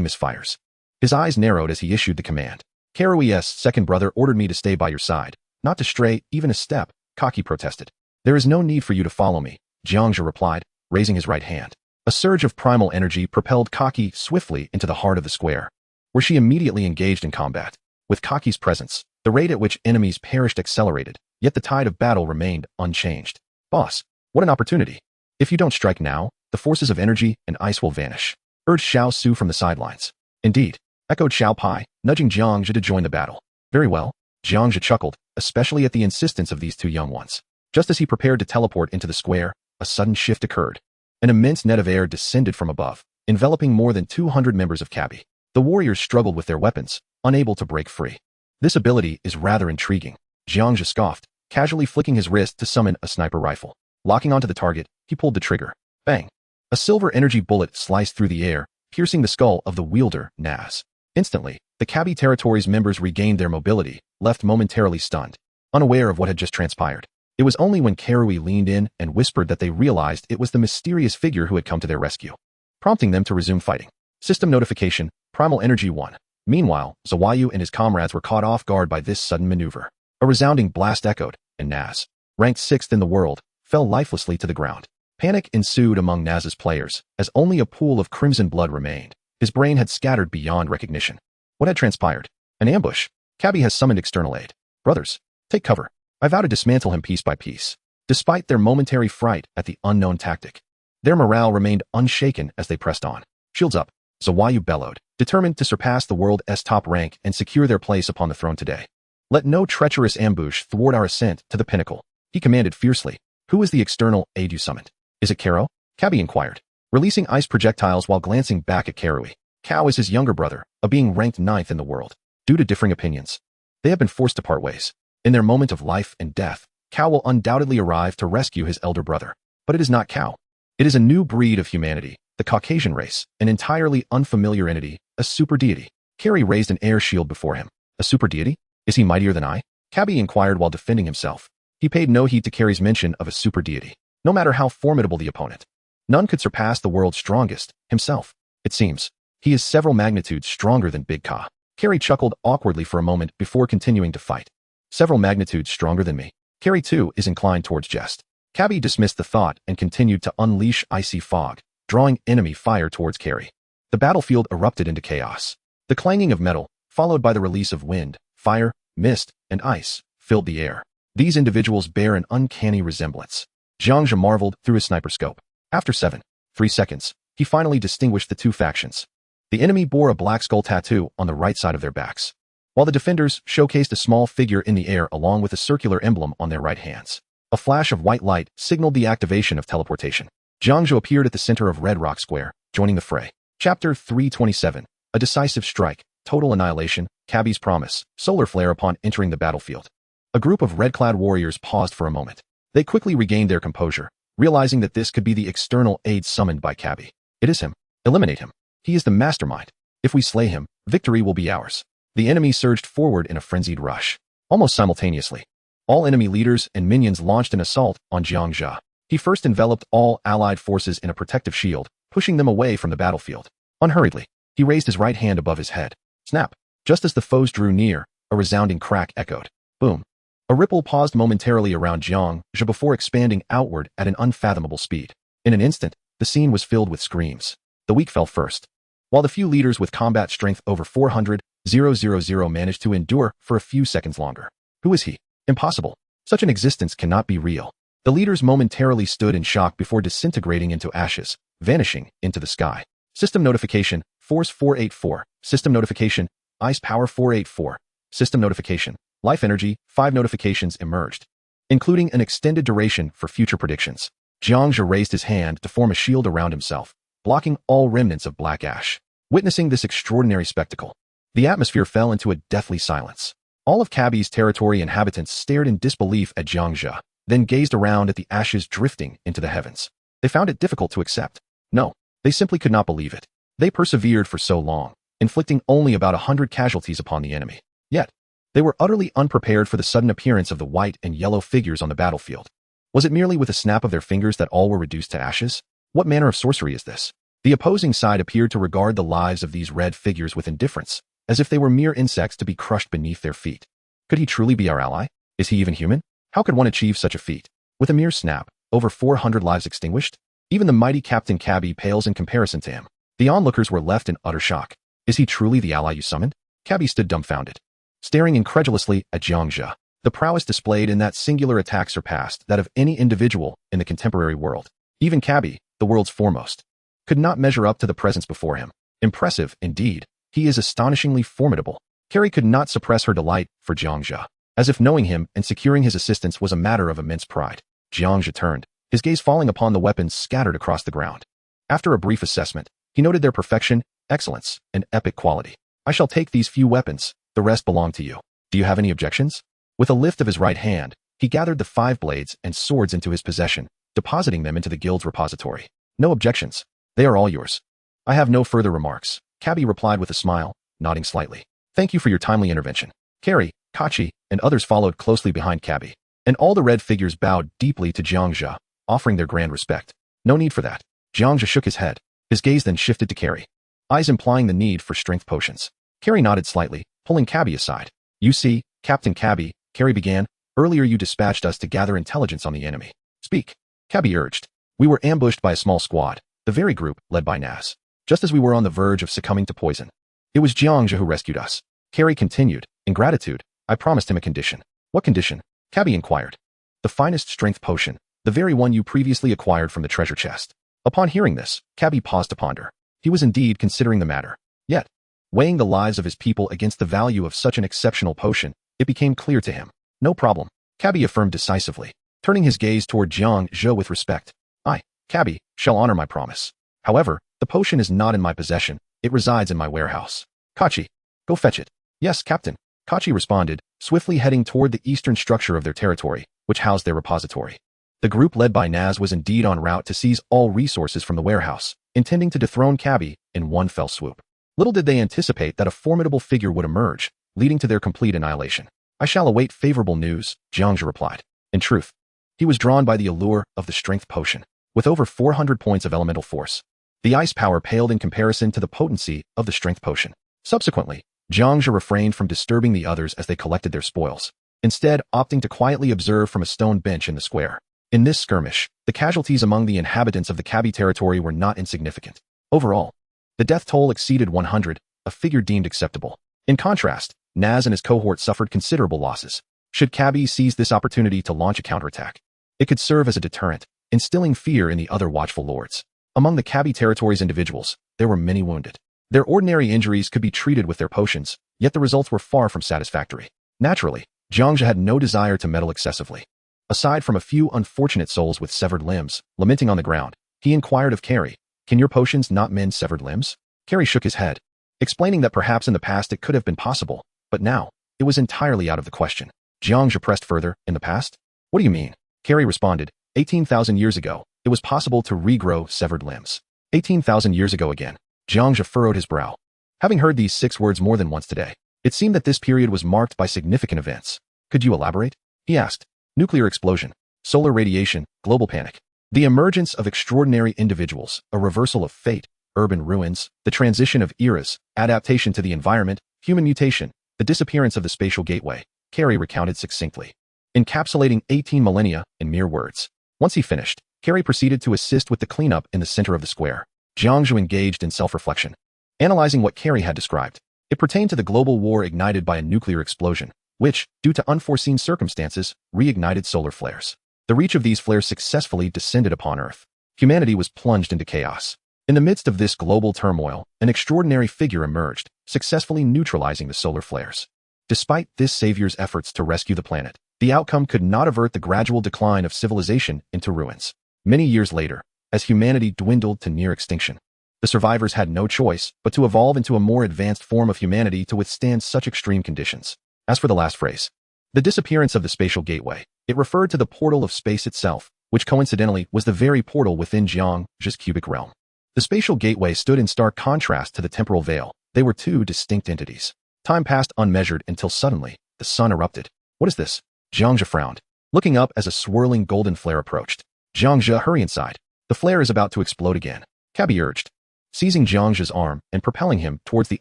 misfires." His eyes narrowed as he issued the command. "Karui's second brother ordered me to stay by your side, not to stray even a step," Kaki protested. "There is no need for you to follow me," Jiang Zhe replied, raising his right hand. A surge of primal energy propelled Kaki swiftly into the heart of the square, where she immediately engaged in combat. With Kaki's presence, the rate at which enemies perished accelerated, yet the tide of battle remained unchanged. "Boss, what an opportunity. If you don't strike now, the forces of energy and ice will vanish," urged Xiao Su from the sidelines. "Indeed," echoed Xiao Pai, nudging Jiang Zhe to join the battle. "Very well," Jiang Zhe chuckled, especially at the insistence of these 2 young ones. Just as he prepared to teleport into the square, a sudden shift occurred. An immense net of air descended from above, enveloping more than 200 members of Kabi. The warriors struggled with their weapons, unable to break free. "This ability is rather intriguing," Jiang Zhe scoffed, casually flicking his wrist to summon a sniper rifle. Locking onto the target, he pulled the trigger. Bang! A silver energy bullet sliced through the air, piercing the skull of the wielder, Naz. Instantly, the Kabi territory's members regained their mobility, left momentarily stunned, unaware of what had just transpired. It was only when Karui leaned in and whispered that they realized it was the mysterious figure who had come to their rescue, prompting them to resume fighting. System notification, Primal Energy 1. Meanwhile, Zawayu and his comrades were caught off guard by this sudden maneuver. A resounding blast echoed, and Naz, ranked 6th in the world, fell lifelessly to the ground. Panic ensued among Naz's players, as only a pool of crimson blood remained. His brain had scattered beyond recognition. What had transpired? An ambush. Cabby has summoned external aid. Brothers, take cover. I vow to dismantle him piece by piece. Despite their momentary fright at the unknown tactic, their morale remained unshaken as they pressed on. Shields up, Zawayu bellowed, determined to surpass the world's top rank and secure their place upon the throne today. Let no treacherous ambush thwart our ascent to the pinnacle, he commanded fiercely. Who is the external aid you summoned? Is it Karo? Cabby inquired, releasing ice projectiles while glancing back at Karui. Kao is his younger brother, a being ranked 9th in the world. Due to differing opinions, they have been forced to part ways. In their moment of life and death, Kao will undoubtedly arrive to rescue his elder brother. But it is not Kao. It is a new breed of humanity, the Caucasian race, an entirely unfamiliar entity, a super deity. Carrie raised an air shield before him. A super deity? Is he mightier than I? Cabby inquired while defending himself. He paid no heed to Carrie's mention of a super deity, no matter how formidable the opponent. None could surpass the world's strongest, himself. It seems. He is several magnitudes stronger than Big Ka. Carrie chuckled awkwardly for a moment before continuing to fight. Several magnitudes stronger than me. Carrie too is inclined towards jest. Cabby dismissed the thought and continued to unleash icy fog, drawing enemy fire towards Carrie. The battlefield erupted into chaos. The clanging of metal, followed by the release of wind, fire, mist, and ice, filled the air. These individuals bear an uncanny resemblance. Jiang Zhe marveled through his sniper scope. After 3 seconds, he finally distinguished the two factions. The enemy bore a black skull tattoo on the right side of their backs, while the defenders showcased a small figure in the air along with a circular emblem on their right hands. A flash of white light signaled the activation of teleportation. Jiang Zhe appeared at the center of Red Rock Square, joining the fray. Chapter 327. A decisive strike, total annihilation, Cabby's promise, solar flare upon entering the battlefield. A group of red-clad warriors paused for a moment. They quickly regained their composure, realizing that this could be the external aid summoned by Cabby. It is him. Eliminate him. He is the mastermind. If we slay him, victory will be ours. The enemy surged forward in a frenzied rush. Almost simultaneously, all enemy leaders and minions launched an assault on Jiang Zhe. He first enveloped all allied forces in a protective shield, pushing them away from the battlefield. Unhurriedly, he raised his right hand above his head. Snap! Just as the foes drew near, a resounding crack echoed. Boom! A ripple paused momentarily around Jiang Zhe before expanding outward at an unfathomable speed. In an instant, the scene was filled with screams. The weak fell first, while the few leaders with combat strength over 400,000 managed to endure for a few seconds longer. Who is he? Impossible. Such an existence cannot be real. The leaders momentarily stood in shock before disintegrating into ashes, vanishing into the sky. System notification, Force 484. System notification, Ice Power 484. System notification, Life Energy, 5 notifications emerged, including an extended duration for future predictions. Jiang Zhe raised his hand to form a shield around himself, blocking all remnants of black ash. Witnessing this extraordinary spectacle, the atmosphere fell into a deathly silence. All of Cabby's territory inhabitants stared in disbelief at Jiang Zhe, then gazed around at the ashes drifting into the heavens. They found it difficult to accept. No, they simply could not believe it. They persevered for so long, inflicting only about 100 casualties upon the enemy. Yet, they were utterly unprepared for the sudden appearance of the white and yellow figures on the battlefield. Was it merely with a snap of their fingers that all were reduced to ashes? What manner of sorcery is this? The opposing side appeared to regard the lives of these red figures with indifference, as if they were mere insects to be crushed beneath their feet. Could he truly be our ally? Is he even human? How could one achieve such a feat? With a mere snap, over 400 lives extinguished? Even the mighty Captain Cabby pales in comparison to him. The onlookers were left in utter shock. Is he truly the ally you summoned? Cabby stood dumbfounded, staring incredulously at Jiang Zhe. The prowess displayed in that singular attack surpassed that of any individual in the contemporary world. Even Cabby, the world's foremost, could not measure up to the presence before him. Impressive, indeed. He is astonishingly formidable. Carrie could not suppress her delight for Jiang Zhe, as if knowing him and securing his assistance was a matter of immense pride. Jiang Zhe turned, his gaze falling upon the weapons scattered across the ground. After a brief assessment, he noted their perfection, excellence, and epic quality. I shall take these few weapons, the rest belong to you. Do you have any objections? With a lift of his right hand, he gathered the 5 blades and swords into his possession, depositing them into the guild's repository. No objections. They are all yours. I have no further remarks, Cabby replied with a smile, nodding slightly. Thank you for your timely intervention. Carrie, Kachi, and others followed closely behind Cabby. and all the red figures bowed deeply to Jiang Zhe, offering their grand respect. No need for that. Jiang Zhe shook his head. His gaze then shifted to Carrie, eyes implying the need for strength potions. Carrie nodded slightly, pulling Cabby aside. You see, Captain Cabby, Carrie began, earlier you dispatched us to gather intelligence on the enemy. Speak. Cabby urged. We were ambushed by a small squad, the very group led by Naz, just as we were on the verge of succumbing to poison. It was Jiang Zhe who rescued us. Carrie continued. In gratitude, I promised him a condition. What condition? Cabby inquired. The finest strength potion, the very one you previously acquired from the treasure chest. Upon hearing this, Cabby paused to ponder. He was indeed considering the matter. Yet, weighing the lives of his people against the value of such an exceptional potion, it became clear to him. No problem, Cabby affirmed decisively, turning his gaze toward Jiang Zhe with respect. I, Cabby, shall honor my promise. However, the potion is not in my possession, it resides in my warehouse. Kachi, go fetch it. Yes, Captain. Kachi responded, swiftly heading toward the eastern structure of their territory, which housed their repository. The group led by Naz was indeed en route to seize all resources from the warehouse, intending to dethrone Cabby in one fell swoop. Little did they anticipate that a formidable figure would emerge, leading to their complete annihilation. I shall await favorable news, Jiang Zhe replied. In truth, he was drawn by the allure of the strength potion, with over 400 points of elemental force. The ice power paled in comparison to the potency of the strength potion. Subsequently, Jiang Zhe refrained from disturbing the others as they collected their spoils, instead opting to quietly observe from a stone bench in the square. In this skirmish, the casualties among the inhabitants of the Cabby territory were not insignificant. Overall, the death toll exceeded 100, a figure deemed acceptable. In contrast, Naz and his cohort suffered considerable losses. Should Cabby seize this opportunity to launch a counterattack, it could serve as a deterrent, instilling fear in the other watchful lords. Among the Cabby territory's individuals, there were many wounded. Their ordinary injuries could be treated with their potions, yet the results were far from satisfactory. Naturally, Jiang Zhe had no desire to meddle excessively. Aside from a few unfortunate souls with severed limbs, lamenting on the ground, he inquired of Carrie, can your potions not mend severed limbs? Carrie shook his head, explaining that perhaps in the past it could have been possible, but now, it was entirely out of the question. Jiang Zhe pressed further, in the past? What do you mean? Carrie responded, 18,000 years ago, it was possible to regrow severed limbs. 18,000 years ago again. Jiang Zhe furrowed his brow. Having heard these 6 words more than once today, it seemed that this period was marked by significant events. Could you elaborate? He asked. Nuclear explosion, solar radiation, global panic, the emergence of extraordinary individuals, a reversal of fate, urban ruins, the transition of eras, adaptation to the environment, human mutation, the disappearance of the spatial gateway, Carrie recounted succinctly, encapsulating 18 millennia in mere words. Once he finished, Carrie proceeded to assist with the cleanup in the center of the square. Jiang Zhe engaged in self-reflection, analyzing what Carrie had described. It pertained to the global war ignited by a nuclear explosion, which, due to unforeseen circumstances, reignited solar flares. The reach of these flares successfully descended upon Earth. Humanity was plunged into chaos. In the midst of this global turmoil, an extraordinary figure emerged, successfully neutralizing the solar flares. Despite this savior's efforts to rescue the planet, the outcome could not avert the gradual decline of civilization into ruins. Many years later, as humanity dwindled to near extinction, the survivors had no choice but to evolve into a more advanced form of humanity to withstand such extreme conditions. As for the last phrase, the disappearance of the spatial gateway, it referred to the portal of space itself, which coincidentally was the very portal within Jiang Zhe's cubic realm. The spatial gateway stood in stark contrast to the temporal veil. They were 2 distinct entities. Time passed unmeasured until suddenly, the sun erupted. What is this? Jiang Zhe frowned, looking up as a swirling golden flare approached. Jiang Zhe, hurry inside. The flare is about to explode again, Cabby urged, seizing Jiang Zhe's arm and propelling him towards the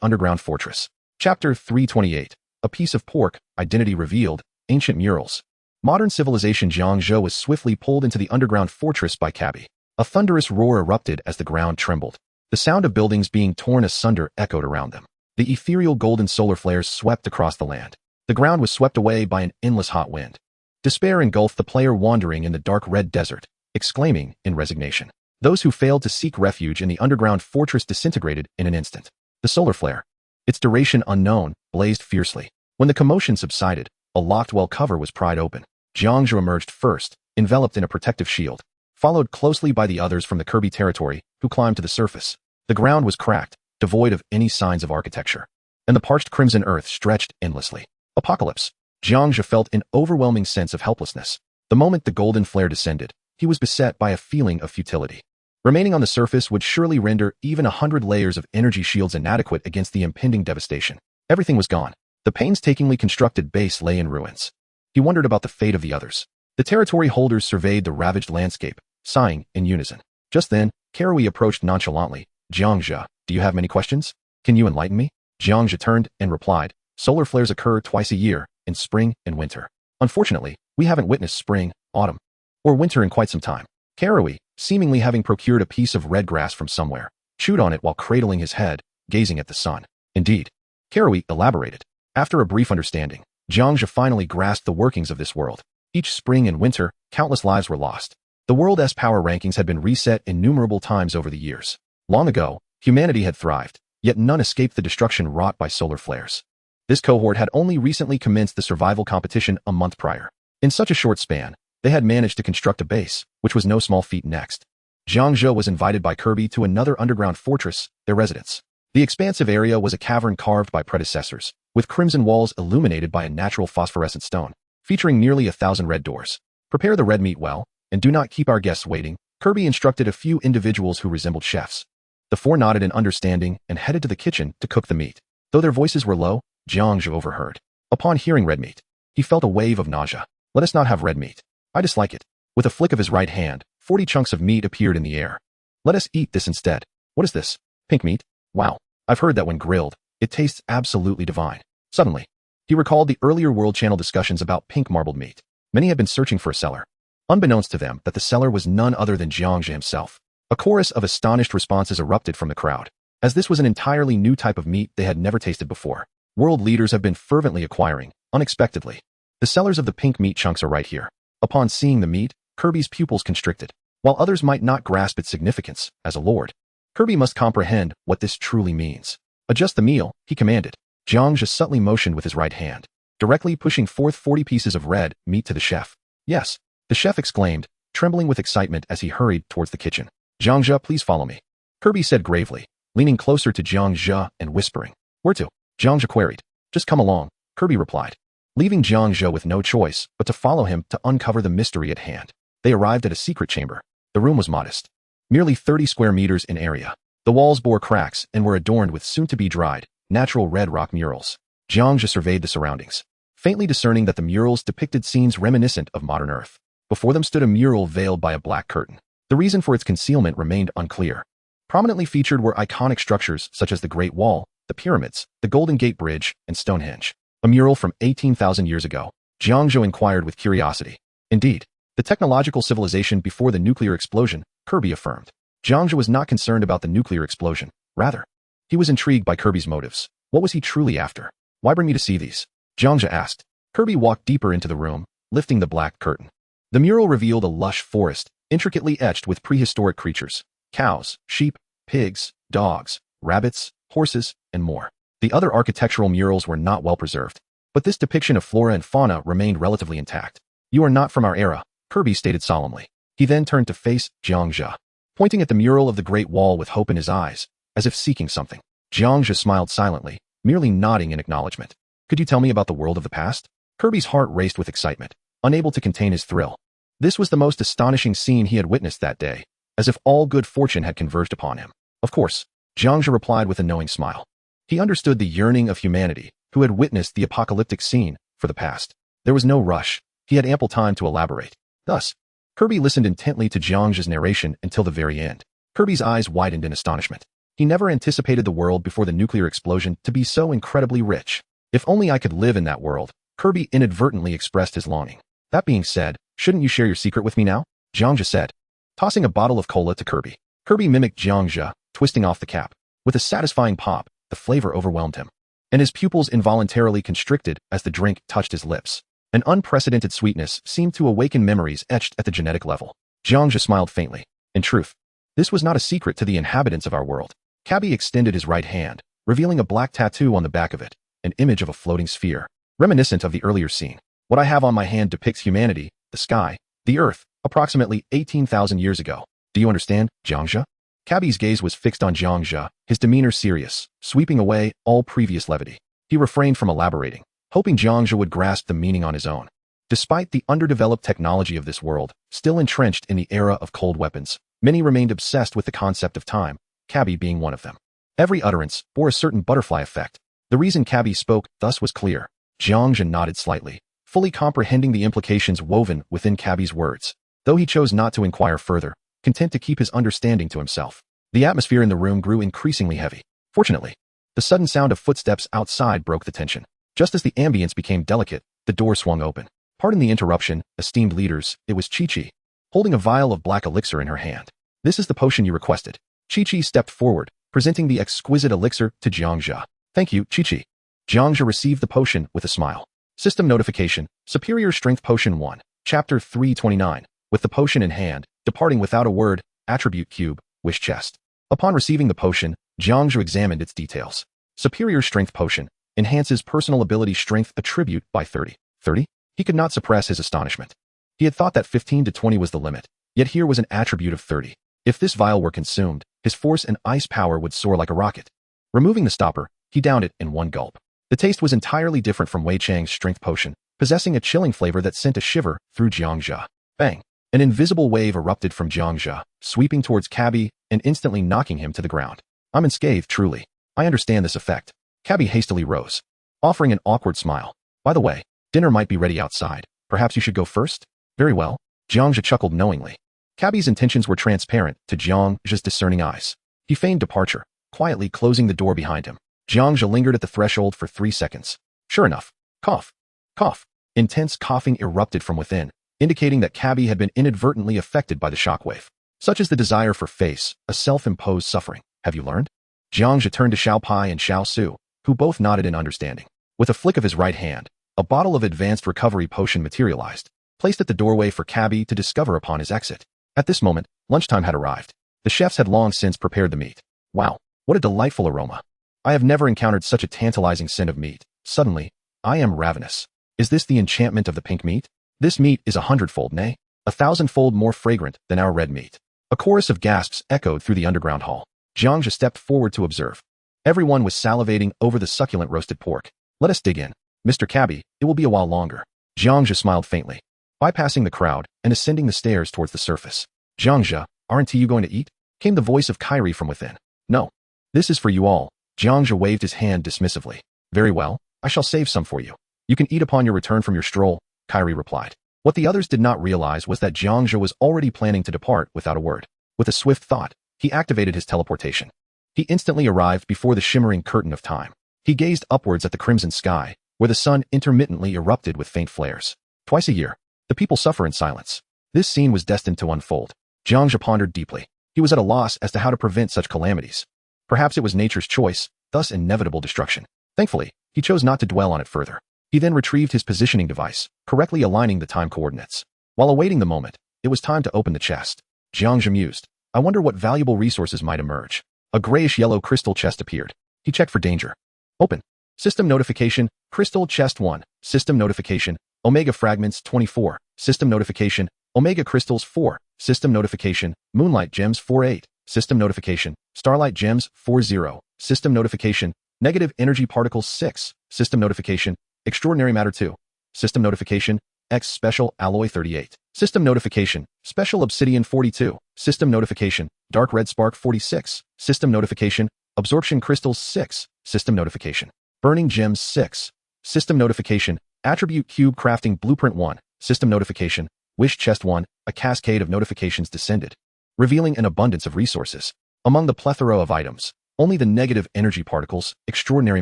underground fortress. Chapter 328. A piece of pork, identity revealed, ancient murals. Modern civilization. Jiang Zhe was swiftly pulled into the underground fortress by Cabby. A thunderous roar erupted as the ground trembled. The sound of buildings being torn asunder echoed around them. The ethereal golden solar flares swept across the land. The ground was swept away by an endless hot wind. Despair engulfed the player wandering in the dark red desert, exclaiming in resignation. Those who failed to seek refuge in the underground fortress disintegrated in an instant. The solar flare, its duration unknown, blazed fiercely. When the commotion subsided, a locked well cover was pried open. Jiang Zhe emerged first, enveloped in a protective shield, followed closely by the others from the Kirby territory, who climbed to the surface. The ground was cracked, devoid of any signs of architecture, and the parched crimson earth stretched endlessly. Apocalypse. Jiang Zhe felt an overwhelming sense of helplessness. The moment the golden flare descended, he was beset by a feeling of futility. Remaining on the surface would surely render even 100 layers of energy shields inadequate against the impending devastation. Everything was gone. The painstakingly constructed base lay in ruins. He wondered about the fate of the others. The territory holders surveyed the ravaged landscape, sighing in unison. Just then, Karui approached nonchalantly. Jiang Zhe, do you have many questions? Can you enlighten me? Jiang Zhe turned and replied, solar flares occur twice a year, in spring and winter. Unfortunately, we haven't witnessed spring, autumn, or winter in quite some time. Karui, seemingly having procured a piece of red grass from somewhere, chewed on it while cradling his head, gazing at the sun. Indeed. Karui elaborated. After a brief understanding, Jiang Zhe finally grasped the workings of this world. Each spring and winter, countless lives were lost. The world's power rankings had been reset innumerable times over the years. Long ago, humanity had thrived, yet none escaped the destruction wrought by solar flares. This cohort had only recently commenced the survival competition a month prior. In such a short span, they had managed to construct a base, which was no small feat. Next, Jiang Zhe was invited by Kirby to another underground fortress, their residence. The expansive area was a cavern carved by predecessors, with crimson walls illuminated by a natural phosphorescent stone, featuring nearly 1,000 red doors. Prepare the red meat well, and do not keep our guests waiting, Kirby instructed a few individuals who resembled chefs. The four nodded in understanding and headed to the kitchen to cook the meat. Though their voices were low, Jiang Zhe overheard. Upon hearing red meat, he felt a wave of nausea. Let us not have red meat. I dislike it. With a flick of his right hand, 40 chunks of meat appeared in the air. Let us eat this instead. What is this? Pink meat? Wow. I've heard that when grilled, it tastes absolutely divine. Suddenly, he recalled the earlier World Channel discussions about pink marbled meat. Many had been searching for a seller. Unbeknownst to them that the seller was none other than Jiang Zhe himself. A chorus of astonished responses erupted from the crowd, as this was an entirely new type of meat they had never tasted before. World leaders have been fervently acquiring, unexpectedly. The sellers of the pink meat chunks are right here. Upon seeing the meat, Kirby's pupils constricted. While others might not grasp its significance, as a lord, Kirby must comprehend what this truly means. Adjust the meal, he commanded. Jiang Zhe subtly motioned with his right hand, directly pushing forth 40 pieces of red meat to the chef. Yes, the chef exclaimed, trembling with excitement as he hurried towards the kitchen. Jiang Zhe, please follow me, Kirby said gravely, leaning closer to Jiang Zhe and whispering. Where to? Jiang Zhe queried. Just come along, Kirby replied, leaving Jiang Zhe with no choice but to follow him to uncover the mystery at hand. They arrived at a secret chamber. The room was modest, merely 30 square meters in area. The walls bore cracks and were adorned with soon-to-be-dried, natural red rock murals. Jiang Zhe surveyed the surroundings, faintly discerning that the murals depicted scenes reminiscent of modern Earth. Before them stood a mural veiled by a black curtain. The reason for its concealment remained unclear. Prominently featured were iconic structures such as the Great Wall, the pyramids, the Golden Gate Bridge, and Stonehenge. A mural from 18,000 years ago. Jiang Zhe inquired with curiosity. Indeed, the technological civilization before the nuclear explosion, Kirby affirmed. Jiang Zhe was not concerned about the nuclear explosion. Rather, he was intrigued by Kirby's motives. What was he truly after? Why bring me to see these? Jiang Zhe asked. Kirby walked deeper into the room, lifting the black curtain. The mural revealed a lush forest, intricately etched with prehistoric creatures. Cows, sheep, pigs, dogs, rabbits, horses, and more. The other architectural murals were not well preserved, but this depiction of flora and fauna remained relatively intact. You are not from our era, Kirby stated solemnly. He then turned to face Jiang Zhe, pointing at the mural of the Great Wall with hope in his eyes, as if seeking something. Jiang Zhe smiled silently, merely nodding in acknowledgement. Could you tell me about the world of the past? Kirby's heart raced with excitement, unable to contain his thrill. This was the most astonishing scene he had witnessed that day, as if all good fortune had converged upon him. Of course, Jiang Zhe replied with a knowing smile. He understood the yearning of humanity, who had witnessed the apocalyptic scene, for the past. There was no rush. He had ample time to elaborate. Thus, Kirby listened intently to Jiang Zhe's narration until the very end. Kirby's eyes widened in astonishment. He never anticipated the world before the nuclear explosion to be so incredibly rich. If only I could live in that world, Kirby inadvertently expressed his longing. That being said, shouldn't you share your secret with me now? Jiang Zhe said, tossing a bottle of cola to Kirby. Kirby mimicked Jiang Zhe, twisting off the cap. With a satisfying pop, the flavor overwhelmed him, and his pupils involuntarily constricted as the drink touched his lips. An unprecedented sweetness seemed to awaken memories etched at the genetic level. Jiang Zhe smiled faintly. In truth, this was not a secret to the inhabitants of our world. Cabby extended his right hand, revealing a black tattoo on the back of it, an image of a floating sphere, reminiscent of the earlier scene. What I have on my hand depicts humanity, the sky, the earth, approximately 18,000 years ago. Do you understand, Jiang Zhe? Cabby's gaze was fixed on Jiang Zhe, his demeanor serious, sweeping away all previous levity. He refrained from elaborating, hoping Jiang Zhe would grasp the meaning on his own. Despite the underdeveloped technology of this world, still entrenched in the era of cold weapons, many remained obsessed with the concept of time, Cabby being one of them. Every utterance bore a certain butterfly effect. The reason Cabby spoke thus was clear. Jiang Zhe nodded slightly, fully comprehending the implications woven within Cabby's words, though he chose not to inquire further, content to keep his understanding to himself. The atmosphere in the room grew increasingly heavy. Fortunately, the sudden sound of footsteps outside broke the tension. Just as the ambience became delicate, the door swung open. Pardon the interruption, esteemed leaders, it was Chi-Chi, holding a vial of black elixir in her hand. This is the potion you requested. Chi-Chi stepped forward, presenting the exquisite elixir to Jiang Zhe. Thank you, Chi-Chi. Jiang Zhe received the potion with a smile. System notification, Superior Strength Potion 1, Chapter 329. With the potion in hand, departing without a word, attribute cube, wish chest. Upon receiving the potion, Jiang Zhe examined its details. Superior Strength Potion, enhances personal ability strength attribute by 30. 30? He could not suppress his astonishment. He had thought that 15 to 20 was the limit, yet here was an attribute of 30. If this vial were consumed, his force and ice power would soar like a rocket. Removing the stopper, he downed it in one gulp. The taste was entirely different from Wei Chang's strength potion, possessing a chilling flavor that sent a shiver through Jiang Zhe. Bang! An invisible wave erupted from Jiang Zhe, sweeping towards Cabby and instantly knocking him to the ground. I'm unscathed, truly. I understand this effect. Cabby hastily rose, offering an awkward smile. By the way, dinner might be ready outside. Perhaps you should go first? Very well. Jiang Zhe chuckled knowingly. Cabby's intentions were transparent to Jiang Zhe's discerning eyes. He feigned departure, quietly closing the door behind him. Jiang Zhe lingered at the threshold for 3 seconds. Sure enough, cough, cough. Intense coughing erupted from within, indicating that Cabby had been inadvertently affected by the shockwave. Such is the desire for face, a self-imposed suffering. Have you learned? Jiang Zhe turned to Xiao Pai and Xiao Su, who both nodded in understanding. With a flick of his right hand, a bottle of advanced recovery potion materialized, placed at the doorway for Cabby to discover upon his exit. At this moment, lunchtime had arrived. The chefs had long since prepared the meat. Wow, what a delightful aroma. I have never encountered such a tantalizing scent of meat. Suddenly, I am ravenous. Is this the enchantment of the pink meat? This meat is 100-fold, nay, 1,000-fold more fragrant than our red meat. A chorus of gasps echoed through the underground hall. Jiang Zhe stepped forward to observe. Everyone was salivating over the succulent roasted pork. Let us dig in. Mr. Cabby, it will be a while longer. Jiang Zhe smiled faintly, bypassing the crowd and ascending the stairs towards the surface. Jiang Zhe, aren't you going to eat? Came the voice of Kyrie from within. No. This is for you all. Jiang Zhe waved his hand dismissively. Very well, I shall save some for you. You can eat upon your return from your stroll, Kyrie replied. What the others did not realize was that Jiang Zhe was already planning to depart without a word. With a swift thought, he activated his teleportation. He instantly arrived before the shimmering curtain of time. He gazed upwards at the crimson sky, where the sun intermittently erupted with faint flares. Twice a year, the people suffer in silence. This scene was destined to unfold. Jiang Zhe pondered deeply. He was at a loss as to how to prevent such calamities. Perhaps it was nature's choice, thus inevitable destruction. Thankfully, he chose not to dwell on it further. He then retrieved his positioning device, correctly aligning the time coordinates. While awaiting the moment, it was time to open the chest. Jiang Zhe mused. I wonder what valuable resources might emerge. A grayish-yellow crystal chest appeared. He checked for danger. Open. System notification, Crystal Chest 1. System notification, Omega Fragments 24. System notification, Omega Crystals 4. System notification, Moonlight Gems 48. System notification, Starlight Gems 40. System notification, Negative Energy Particles 6. System notification, Extraordinary Matter 2. System notification, X Special Alloy 38. System notification, Special Obsidian 42. System notification, Dark Red Spark 46. System notification, Absorption Crystals 6. System notification, Burning Gems 6. System notification, Attribute Cube Crafting Blueprint 1. System notification, Wish Chest 1. A cascade of notifications descended, revealing an abundance of resources. Among the plethora of items, only the negative energy particles, extraordinary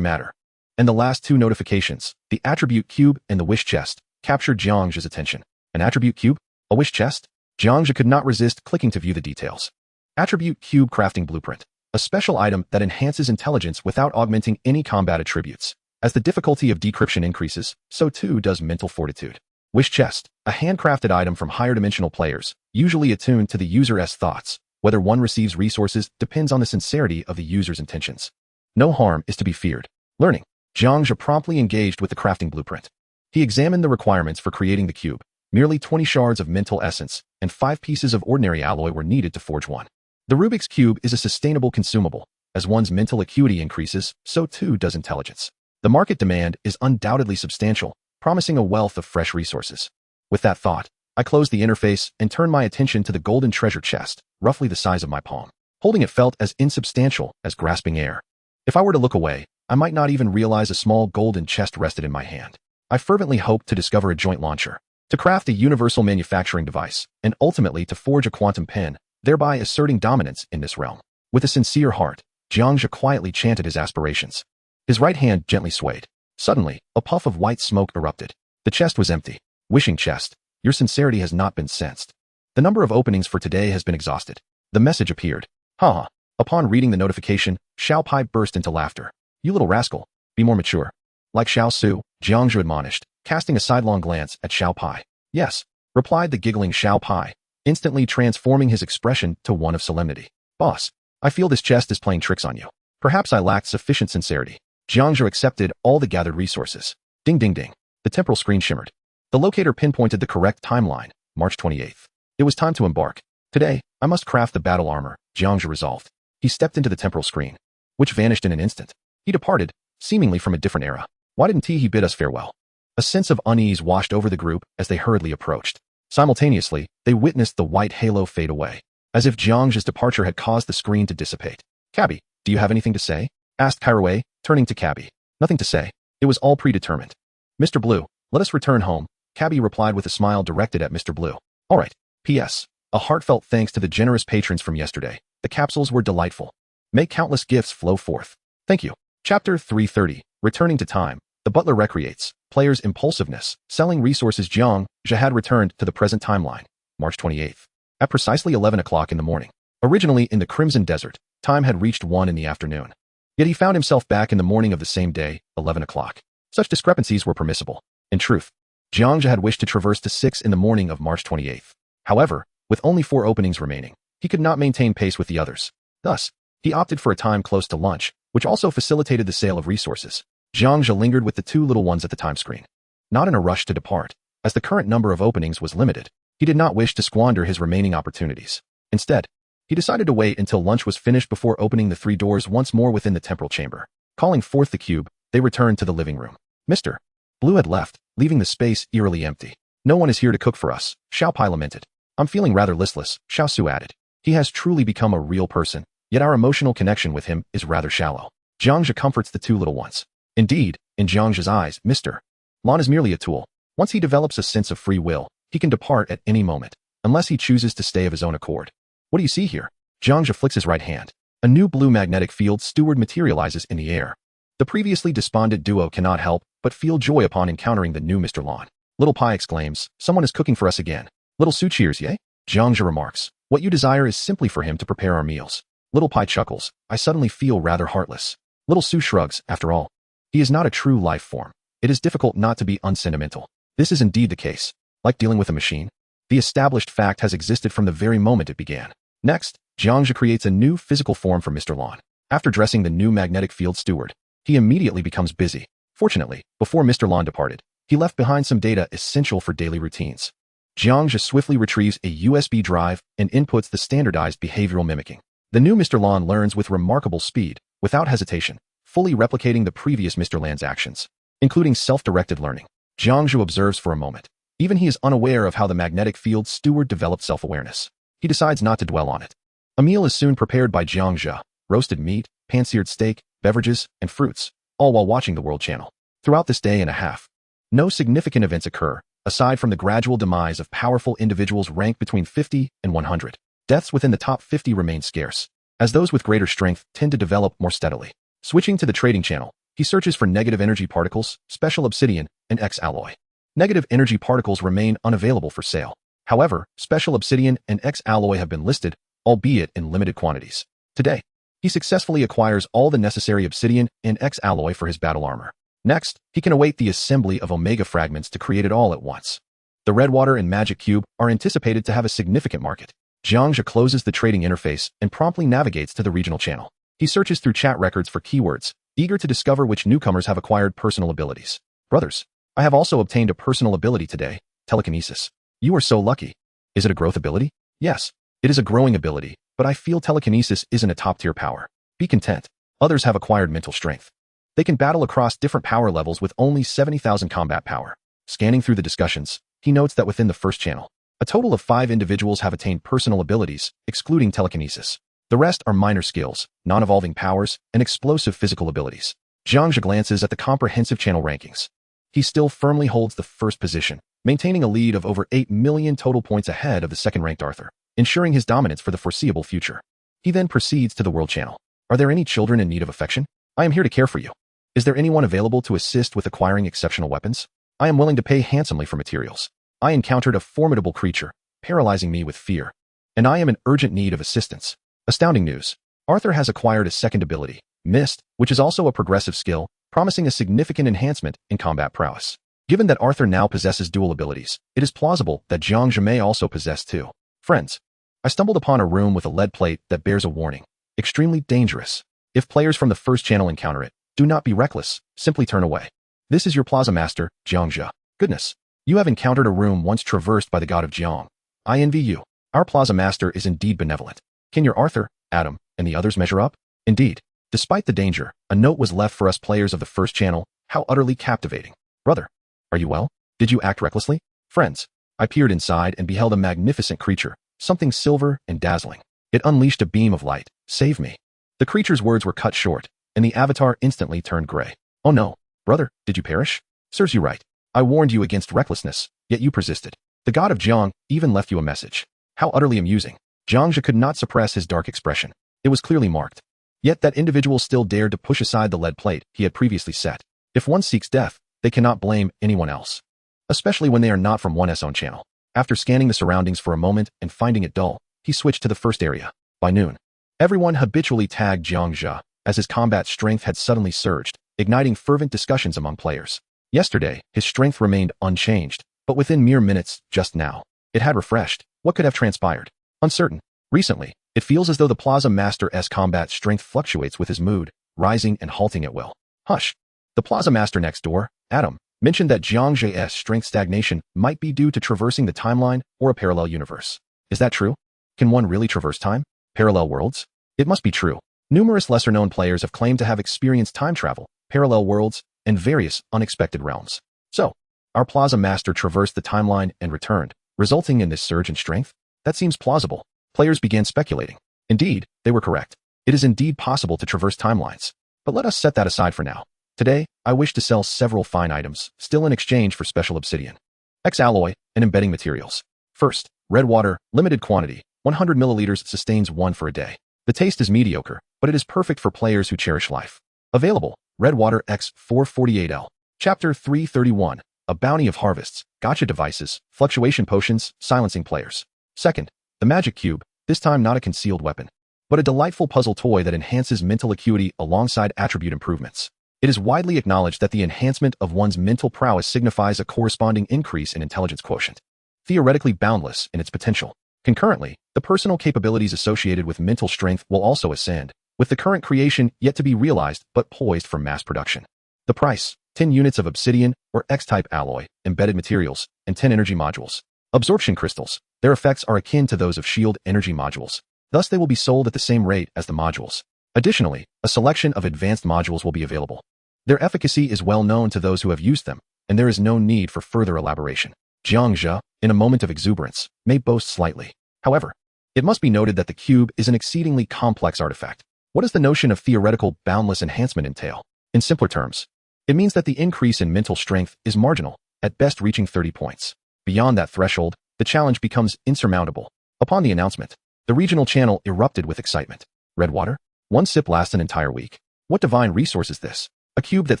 matter, and the last 2 notifications, the attribute cube and the wish chest, captured Jiang Zhe's attention. An attribute cube? A wish chest? Jiang Zhe could not resist clicking to view the details. Attribute cube crafting blueprint, a special item that enhances intelligence without augmenting any combat attributes. As the difficulty of decryption increases, so too does mental fortitude. Wish chest, a handcrafted item from higher dimensional players, usually attuned to the user's thoughts. Whether one receives resources depends on the sincerity of the user's intentions. No harm is to be feared. Learning. Jiang Zhe promptly engaged with the crafting blueprint. He examined the requirements for creating the cube. Merely 20 shards of mental essence and 5 pieces of ordinary alloy were needed to forge one. The Rubik's Cube is a sustainable consumable. As one's mental acuity increases, so too does intelligence. The market demand is undoubtedly substantial, promising a wealth of fresh resources. With that thought, I closed the interface and turned my attention to the golden treasure chest, roughly the size of my palm. Holding it felt as insubstantial as grasping air. If I were to look away, I might not even realize a small golden chest rested in my hand. I fervently hope to discover a joint launcher, to craft a universal manufacturing device, and ultimately to forge a quantum pen, thereby asserting dominance in this realm. With a sincere heart, Jiang Zhe quietly chanted his aspirations. His right hand gently swayed. Suddenly, a puff of white smoke erupted. The chest was empty. Wishing chest, your sincerity has not been sensed. The number of openings for today has been exhausted. The message appeared. Haha. Upon reading the notification, Xiao Pai burst into laughter. You little rascal, be more mature. Like Xiao Su, Jiang Zhe admonished, casting a sidelong glance at Xiao Pai. Yes, replied the giggling Xiao Pai, instantly transforming his expression to one of solemnity. Boss, I feel this chest is playing tricks on you. Perhaps I lacked sufficient sincerity. Jiang Zhe accepted all the gathered resources. Ding ding ding. The temporal screen shimmered. The locator pinpointed the correct timeline, March 28th. It was time to embark. Today, I must craft the battle armor, Jiang Zhe resolved. He stepped into the temporal screen, which vanished in an instant. He departed, seemingly from a different era. Why didn't he bid us farewell? A sense of unease washed over the group as they hurriedly approached. Simultaneously, they witnessed the white halo fade away, as if Jiang Zhe's departure had caused the screen to dissipate. Cabby, do you have anything to say? Asked Kairoué, turning to Cabby. Nothing to say. It was all predetermined. Mr. Blue, let us return home, Cabby replied with a smile directed at Mr. Blue. All right. P.S. A heartfelt thanks to the generous patrons from yesterday. The capsules were delightful. May countless gifts flow forth. Thank you. Chapter 330. Returning to time. The butler recreates. Player's impulsiveness. Selling resources. Jiang Zhe had returned to the present timeline. March 28th. At precisely 11 o'clock in the morning. Originally in the Crimson Desert, time had reached 1 in the afternoon. Yet he found himself back in the morning of the same day, 11 o'clock. Such discrepancies were permissible. In truth, Jiang Zhe had wished to traverse to 6 in the morning of March 28th. However, with only 4 openings remaining, he could not maintain pace with the others. Thus, he opted for a time close to lunch, which also facilitated the sale of resources. Jiang Zhe lingered with the 2 little ones at the time screen. Not in a rush to depart, as the current number of openings was limited, he did not wish to squander his remaining opportunities. Instead, he decided to wait until lunch was finished before opening the 3 doors once more within the temporal chamber. Calling forth the cube, they returned to the living room. Mr. Blue had left, leaving the space eerily empty. No one is here to cook for us, Xiao Pai lamented. I'm feeling rather listless, Xiao Su added. He has truly become a real person, yet our emotional connection with him is rather shallow. Jiang Zhe comforts the 2 little ones. Indeed, in Jiang Zhe's eyes, Mr. Lon is merely a tool. Once he develops a sense of free will, he can depart at any moment, unless he chooses to stay of his own accord. What do you see here? Jiang Zhe flicks his right hand. A new blue magnetic field steward materializes in the air. The previously despondent duo cannot help but feel joy upon encountering the new Mr. Lon. Little Pai exclaims, someone is cooking for us again. Little Su cheers, yay? Jiang Zhe remarks, what you desire is simply for him to prepare our meals. Little Pai chuckles, I suddenly feel rather heartless. Little Su shrugs, after all, he is not a true life form. It is difficult not to be unsentimental. This is indeed the case. Like dealing with a machine, the established fact has existed from the very moment it began. Next, Jiang Zhe creates a new physical form for Mr. Lon. After dressing the new magnetic field steward, he immediately becomes busy. Fortunately, before Mr. Lon departed, he left behind some data essential for daily routines. Jiang Zhe swiftly retrieves a USB drive and inputs the standardized behavioral mimicking. The new Mr. Lon learns with remarkable speed, without hesitation, fully replicating the previous Mr. Lan's actions, including self-directed learning. Jiang Zhe observes for a moment. Even he is unaware of how the magnetic field steward developed self-awareness. He decides not to dwell on it. A meal is soon prepared by Jiang Zhe, roasted meat, pan-seared steak, beverages, and fruits, all while watching the World Channel. Throughout this day and a half, no significant events occur, aside from the gradual demise of powerful individuals ranked between 50 and 100. Deaths within the top 50 remain scarce, as those with greater strength tend to develop more steadily. Switching to the trading channel, he searches for negative energy particles, special obsidian, and X-alloy. Negative energy particles remain unavailable for sale. However, special obsidian and X-alloy have been listed, albeit in limited quantities. Today, he successfully acquires all the necessary obsidian and X-alloy for his battle armor. Next, he can await the assembly of Omega fragments to create it all at once. The Redwater and Magic Cube are anticipated to have a significant market. Jiang Zhe closes the trading interface and promptly navigates to the regional channel. He searches through chat records for keywords, eager to discover which newcomers have acquired personal abilities. Brothers, I have also obtained a personal ability today, telekinesis. You are so lucky. Is it a growth ability? Yes, it is a growing ability, but I feel telekinesis isn't a top-tier power. Be content. Others have acquired mental strength. They can battle across different power levels with only 70,000 combat power. Scanning through the discussions, he notes that within the first channel, a total of 5 individuals have attained personal abilities, excluding telekinesis. The rest are minor skills, non-evolving powers, and explosive physical abilities. Jiang Zhe glances at the comprehensive channel rankings. he still firmly holds the first position, maintaining a lead of over 8 million total points ahead of the second-ranked Arthur, ensuring his dominance for the foreseeable future. He then proceeds to the world channel. Are there any children in need of affection? I am here to care for you. Is there anyone available to assist with acquiring exceptional weapons? I am willing to pay handsomely for materials. I encountered a formidable creature, paralyzing me with fear, and I am in urgent need of assistance. Astounding news. Arthur has acquired a second ability, Mist, which is also a progressive skill, promising a significant enhancement in combat prowess. Given that Arthur now possesses dual abilities, it is plausible that Jiang Zhe may also possess two. Friends, I stumbled upon a room with a lead plate that bears a warning. Extremely dangerous. If players from the first channel encounter it, do not be reckless, simply turn away. This is your Plaza Master, Jiang Zhe. Goodness, you have encountered a room once traversed by the god of Jiang. I envy you. Our Plaza Master is indeed benevolent. Can your Arthur, Adam, and the others measure up? Indeed. Despite the danger, a note was left for us players of the first channel. How utterly captivating. Brother, are you well? Did you act recklessly? Friends, I peered inside and beheld a magnificent creature, something silver and dazzling. It unleashed a beam of light. Save me. The creature's words were cut short, and the avatar instantly turned gray. Oh no, brother, did you perish? Serves you right. I warned you against recklessness, yet you persisted. The god of Jiang even left you a message. How utterly amusing. Jiang Zhe could not suppress his dark expression. It was clearly marked. Yet that individual still dared to push aside the lead plate he had previously set. If one seeks death, they cannot blame anyone else, especially when they are not from one's own channel. After scanning the surroundings for a moment and finding it dull, he switched to the first area. By noon, everyone habitually tagged Jiang Zhe, as his combat strength had suddenly surged, igniting fervent discussions among players. Yesterday, his strength remained unchanged, but within mere minutes, just now, it had refreshed. What could have transpired? Uncertain. Recently, it feels as though the Plaza Master's combat strength fluctuates with his mood, rising and halting at will. Hush. The Plaza Master next door, Adam, mentioned that Jiang Zhe's strength stagnation might be due to traversing the timeline or a parallel universe. Is that true? Can one really traverse time? Parallel worlds? It must be true. Numerous lesser-known players have claimed to have experienced time travel, parallel worlds, and various unexpected realms. So, our Plaza Master traversed the timeline and returned, resulting in this surge in strength? That seems plausible. Players began speculating. Indeed, they were correct. It is indeed possible to traverse timelines. But let us set that aside for now. Today, I wish to sell several fine items, still in exchange for special obsidian, X-alloy, and embedding materials. First, red water, limited quantity, 100 milliliters sustains one for a day. The taste is mediocre, but it is perfect for players who cherish life. Available, Red Water X 448L. Chapter 331, A Bounty of Harvests, Gotcha Devices, Fluctuation Potions, Silencing Players. Second, the Magic Cube, this time not a concealed weapon, but a delightful puzzle toy that enhances mental acuity alongside attribute improvements. It is widely acknowledged that the enhancement of one's mental prowess signifies a corresponding increase in intelligence quotient, theoretically boundless in its potential. Concurrently, the personal capabilities associated with mental strength will also ascend, with the current creation yet to be realized but poised for mass production. The price, 10 units of obsidian or X-type alloy, embedded materials, and 10 energy modules. Absorption crystals. Their effects are akin to those of shield energy modules. Thus they will be sold at the same rate as the modules. Additionally, a selection of advanced modules will be available. Their efficacy is well known to those who have used them, and there is no need for further elaboration. Jiang Zhe, in a moment of exuberance, may boast slightly. However, it must be noted that the cube is an exceedingly complex artifact. What does the notion of theoretical boundless enhancement entail? In simpler terms, it means that the increase in mental strength is marginal, at best reaching 30 points. Beyond that threshold, the challenge becomes insurmountable. Upon the announcement, the regional channel erupted with excitement. Red water? One sip lasts an entire week. What divine resource is this? A cube that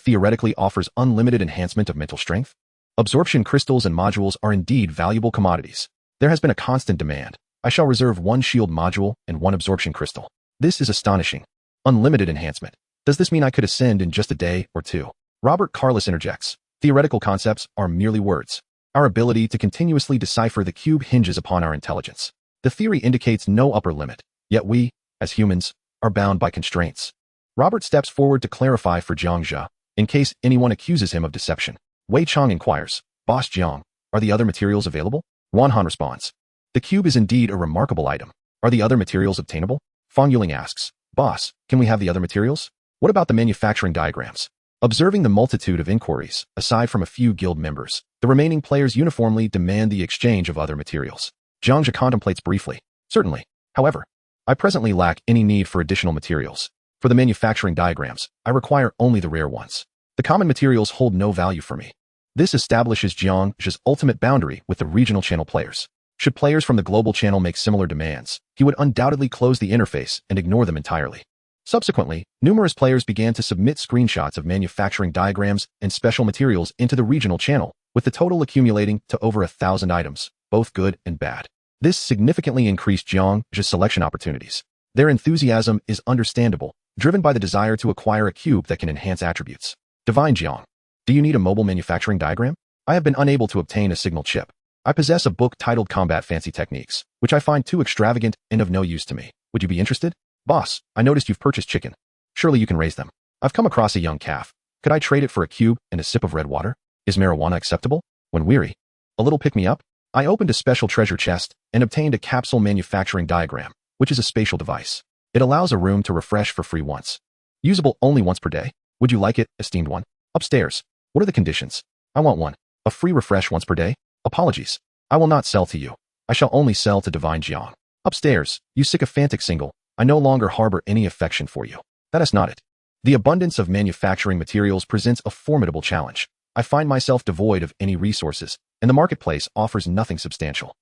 theoretically offers unlimited enhancement of mental strength? Absorption crystals and modules are indeed valuable commodities. There has been a constant demand. I shall reserve one shield module and one absorption crystal. This is astonishing. Unlimited enhancement. Does this mean I could ascend in just a day or two? Robert Carlos interjects. Theoretical concepts are merely words. Our ability to continuously decipher the cube hinges upon our intelligence. The theory indicates no upper limit, yet we, as humans, are bound by constraints. Robert steps forward to clarify for Jiang Zhe, in case anyone accuses him of deception. Wei Chang inquires, Boss Jiang, are the other materials available? Wan Han responds, the cube is indeed a remarkable item. Are the other materials obtainable? Fang Yuling asks, Boss, can we have the other materials? What about the manufacturing diagrams? Observing the multitude of inquiries, aside from a few guild members, the remaining players uniformly demand the exchange of other materials. Jiang Zhe contemplates briefly. Certainly. However, I presently lack any need for additional materials. For the manufacturing diagrams, I require only the rare ones. The common materials hold no value for me. This establishes Jiang Zhe's ultimate boundary with the regional channel players. Should players from the global channel make similar demands, he would undoubtedly close the interface and ignore them entirely. Subsequently, numerous players began to submit screenshots of manufacturing diagrams and special materials into the regional channel, with the total accumulating to over 1,000 items, both good and bad. This significantly increased Jiang Zhe's selection opportunities. Their enthusiasm is understandable, driven by the desire to acquire a cube that can enhance attributes. Divine Jiang. Do you need a mobile manufacturing diagram? I have been unable to obtain a signal chip. I possess a book titled Combat Fancy Techniques, which I find too extravagant and of no use to me. Would you be interested? Boss, I noticed you've purchased chicken. Surely you can raise them. I've come across a young calf. Could I trade it for a cube and a sip of red water? Is marijuana acceptable? When weary. A little pick-me-up? I opened a special treasure chest and obtained a capsule manufacturing diagram, which is a spatial device. It allows a room to refresh for free once. Usable only once per day. Would you like it, esteemed one? Upstairs. What are the conditions? I want one. A free refresh once per day? Apologies. I will not sell to you. I shall only sell to Divine Jiang. Upstairs, you sycophantic single. I no longer harbor any affection for you. That is not it. The abundance of manufacturing materials presents a formidable challenge. I find myself devoid of any resources, and the marketplace offers nothing substantial.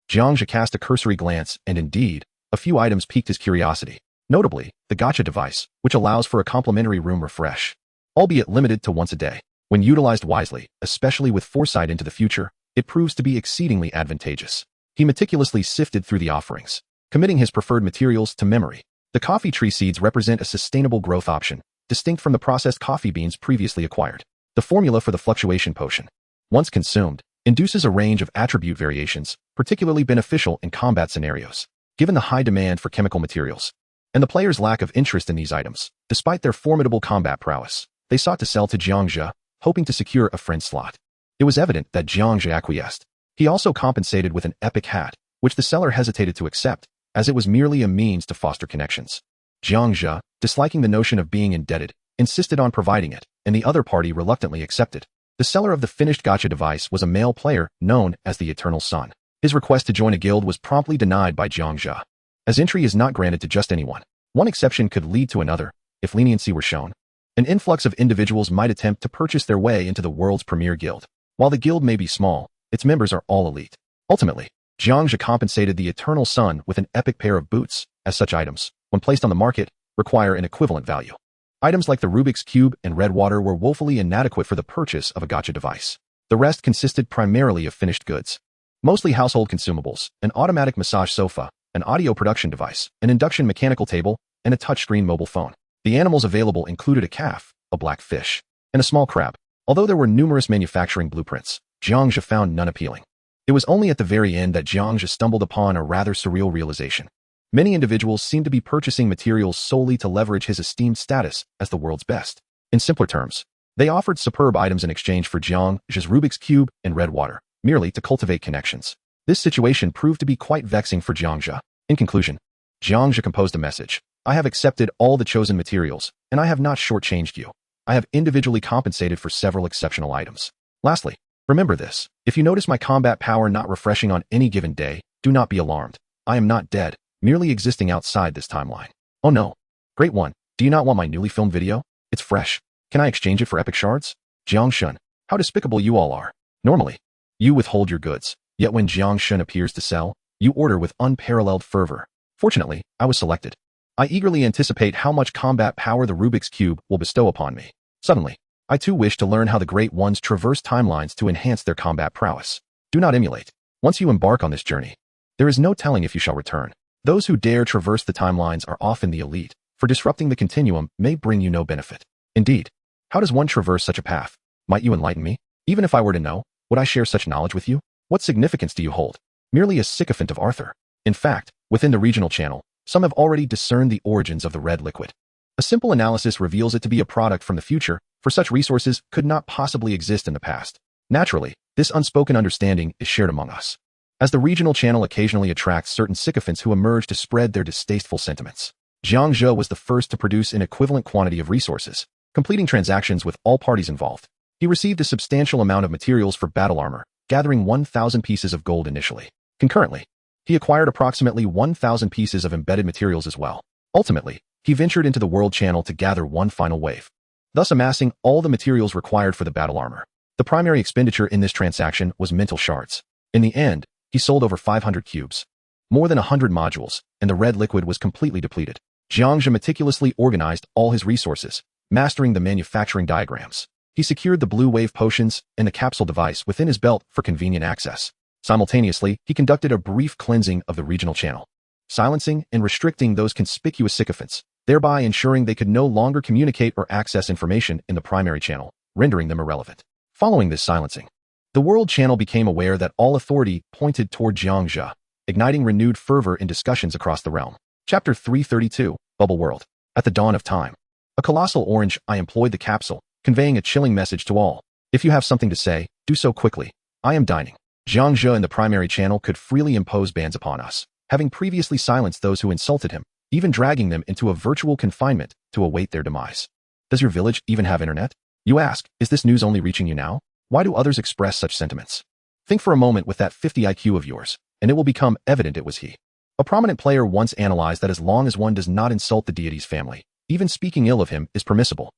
Jiang Zhe cast a cursory glance, and indeed, a few items piqued his curiosity. Notably, the gacha device, which allows for a complimentary room refresh, albeit limited to once a day. When utilized wisely, especially with foresight into the future, it proves to be exceedingly advantageous. He meticulously sifted through the offerings, committing his preferred materials to memory. The coffee tree seeds represent a sustainable growth option, distinct from the processed coffee beans previously acquired. The formula for the fluctuation potion, once consumed, induces a range of attribute variations, particularly beneficial in combat scenarios. Given the high demand for chemical materials, and the player's lack of interest in these items, despite their formidable combat prowess, they sought to sell to Jiang Zhe, hoping to secure a friend slot. It was evident that Jiang Zhe acquiesced. He also compensated with an epic hat, which the seller hesitated to accept, as it was merely a means to foster connections. Jiang Zhe, disliking the notion of being indebted, insisted on providing it, and the other party reluctantly accepted. The seller of the finished gacha device was a male player known as the Eternal Sun. His request to join a guild was promptly denied by Jiang Zhe, as entry is not granted to just anyone. One exception could lead to another, if leniency were shown. An influx of individuals might attempt to purchase their way into the world's premier guild. While the guild may be small, its members are all elite. Ultimately, Jiang Zhe compensated the Eternal Sun with an epic pair of boots, as such items, when placed on the market, require an equivalent value. Items like the Rubik's Cube and red water were woefully inadequate for the purchase of a gacha device. The rest consisted primarily of finished goods. Mostly household consumables, an automatic massage sofa, an audio production device, an induction mechanical table, and a touchscreen mobile phone. The animals available included a calf, a black fish, and a small crab. Although there were numerous manufacturing blueprints, Jiang Zhe found none appealing. It was only at the very end that Jiang Zhe stumbled upon a rather surreal realization. Many individuals seemed to be purchasing materials solely to leverage his esteemed status as the world's best. In simpler terms, they offered superb items in exchange for Jiang Zhe's Rubik's Cube and red water, merely to cultivate connections. This situation proved to be quite vexing for Jiang Zhe. In conclusion, Jiang Zhe composed a message. I have accepted all the chosen materials, and I have not shortchanged you. I have individually compensated for several exceptional items. Lastly, remember this. If you notice my combat power not refreshing on any given day, do not be alarmed. I am not dead, merely existing outside this timeline. Oh no. Great one. Do you not want my newly filmed video? It's fresh. Can I exchange it for epic shards? Jiang Shun. How despicable you all are. Normally, you withhold your goods, yet when Jiang Shun appears to sell, you order with unparalleled fervor. Fortunately, I was selected. I eagerly anticipate how much combat power the Rubik's Cube will bestow upon me. Suddenly, I too wish to learn how the Great Ones traverse timelines to enhance their combat prowess. Do not emulate. Once you embark on this journey, there is no telling if you shall return. Those who dare traverse the timelines are often the elite, for disrupting the continuum may bring you no benefit. Indeed, how does one traverse such a path? Might you enlighten me? Even if I were to know, would I share such knowledge with you? What significance do you hold? Merely a sycophant of Arthur. In fact, within the regional channel, some have already discerned the origins of the red liquid. A simple analysis reveals it to be a product from the future, for such resources could not possibly exist in the past. Naturally, this unspoken understanding is shared among us, as the regional channel occasionally attracts certain sycophants who emerge to spread their distasteful sentiments. Jiang Zhe was the first to produce an equivalent quantity of resources, completing transactions with all parties involved. He received a substantial amount of materials for battle armor, gathering 1,000 pieces of gold initially. Concurrently, he acquired approximately 1,000 pieces of embedded materials as well. Ultimately, he ventured into the world channel to gather one final wave, thus amassing all the materials required for the battle armor. The primary expenditure in this transaction was mental shards. In the end, he sold over 500 cubes, more than 100 modules, and the red liquid was completely depleted. Jiang Zhe meticulously organized all his resources, mastering the manufacturing diagrams. He secured the blue wave potions and the capsule device within his belt for convenient access. Simultaneously, he conducted a brief cleansing of the regional channel, silencing and restricting those conspicuous sycophants, thereby ensuring they could no longer communicate or access information in the primary channel, rendering them irrelevant. Following this silencing, the world channel became aware that all authority pointed toward Jiang Zhe, igniting renewed fervor in discussions across the realm. Chapter 332, Bubble World. At the dawn of time, a colossal orange eye employed the capsule, conveying a chilling message to all. If you have something to say, do so quickly. I am dining. Jiang Zhe in the primary channel could freely impose bans upon us, having previously silenced those who insulted him, even dragging them into a virtual confinement to await their demise. Does your village even have internet? You ask, is this news only reaching you now? Why do others express such sentiments? Think for a moment with that 50 IQ of yours, and it will become evident it was he. A prominent player once analyzed that as long as one does not insult the deity's family, even speaking ill of him is permissible.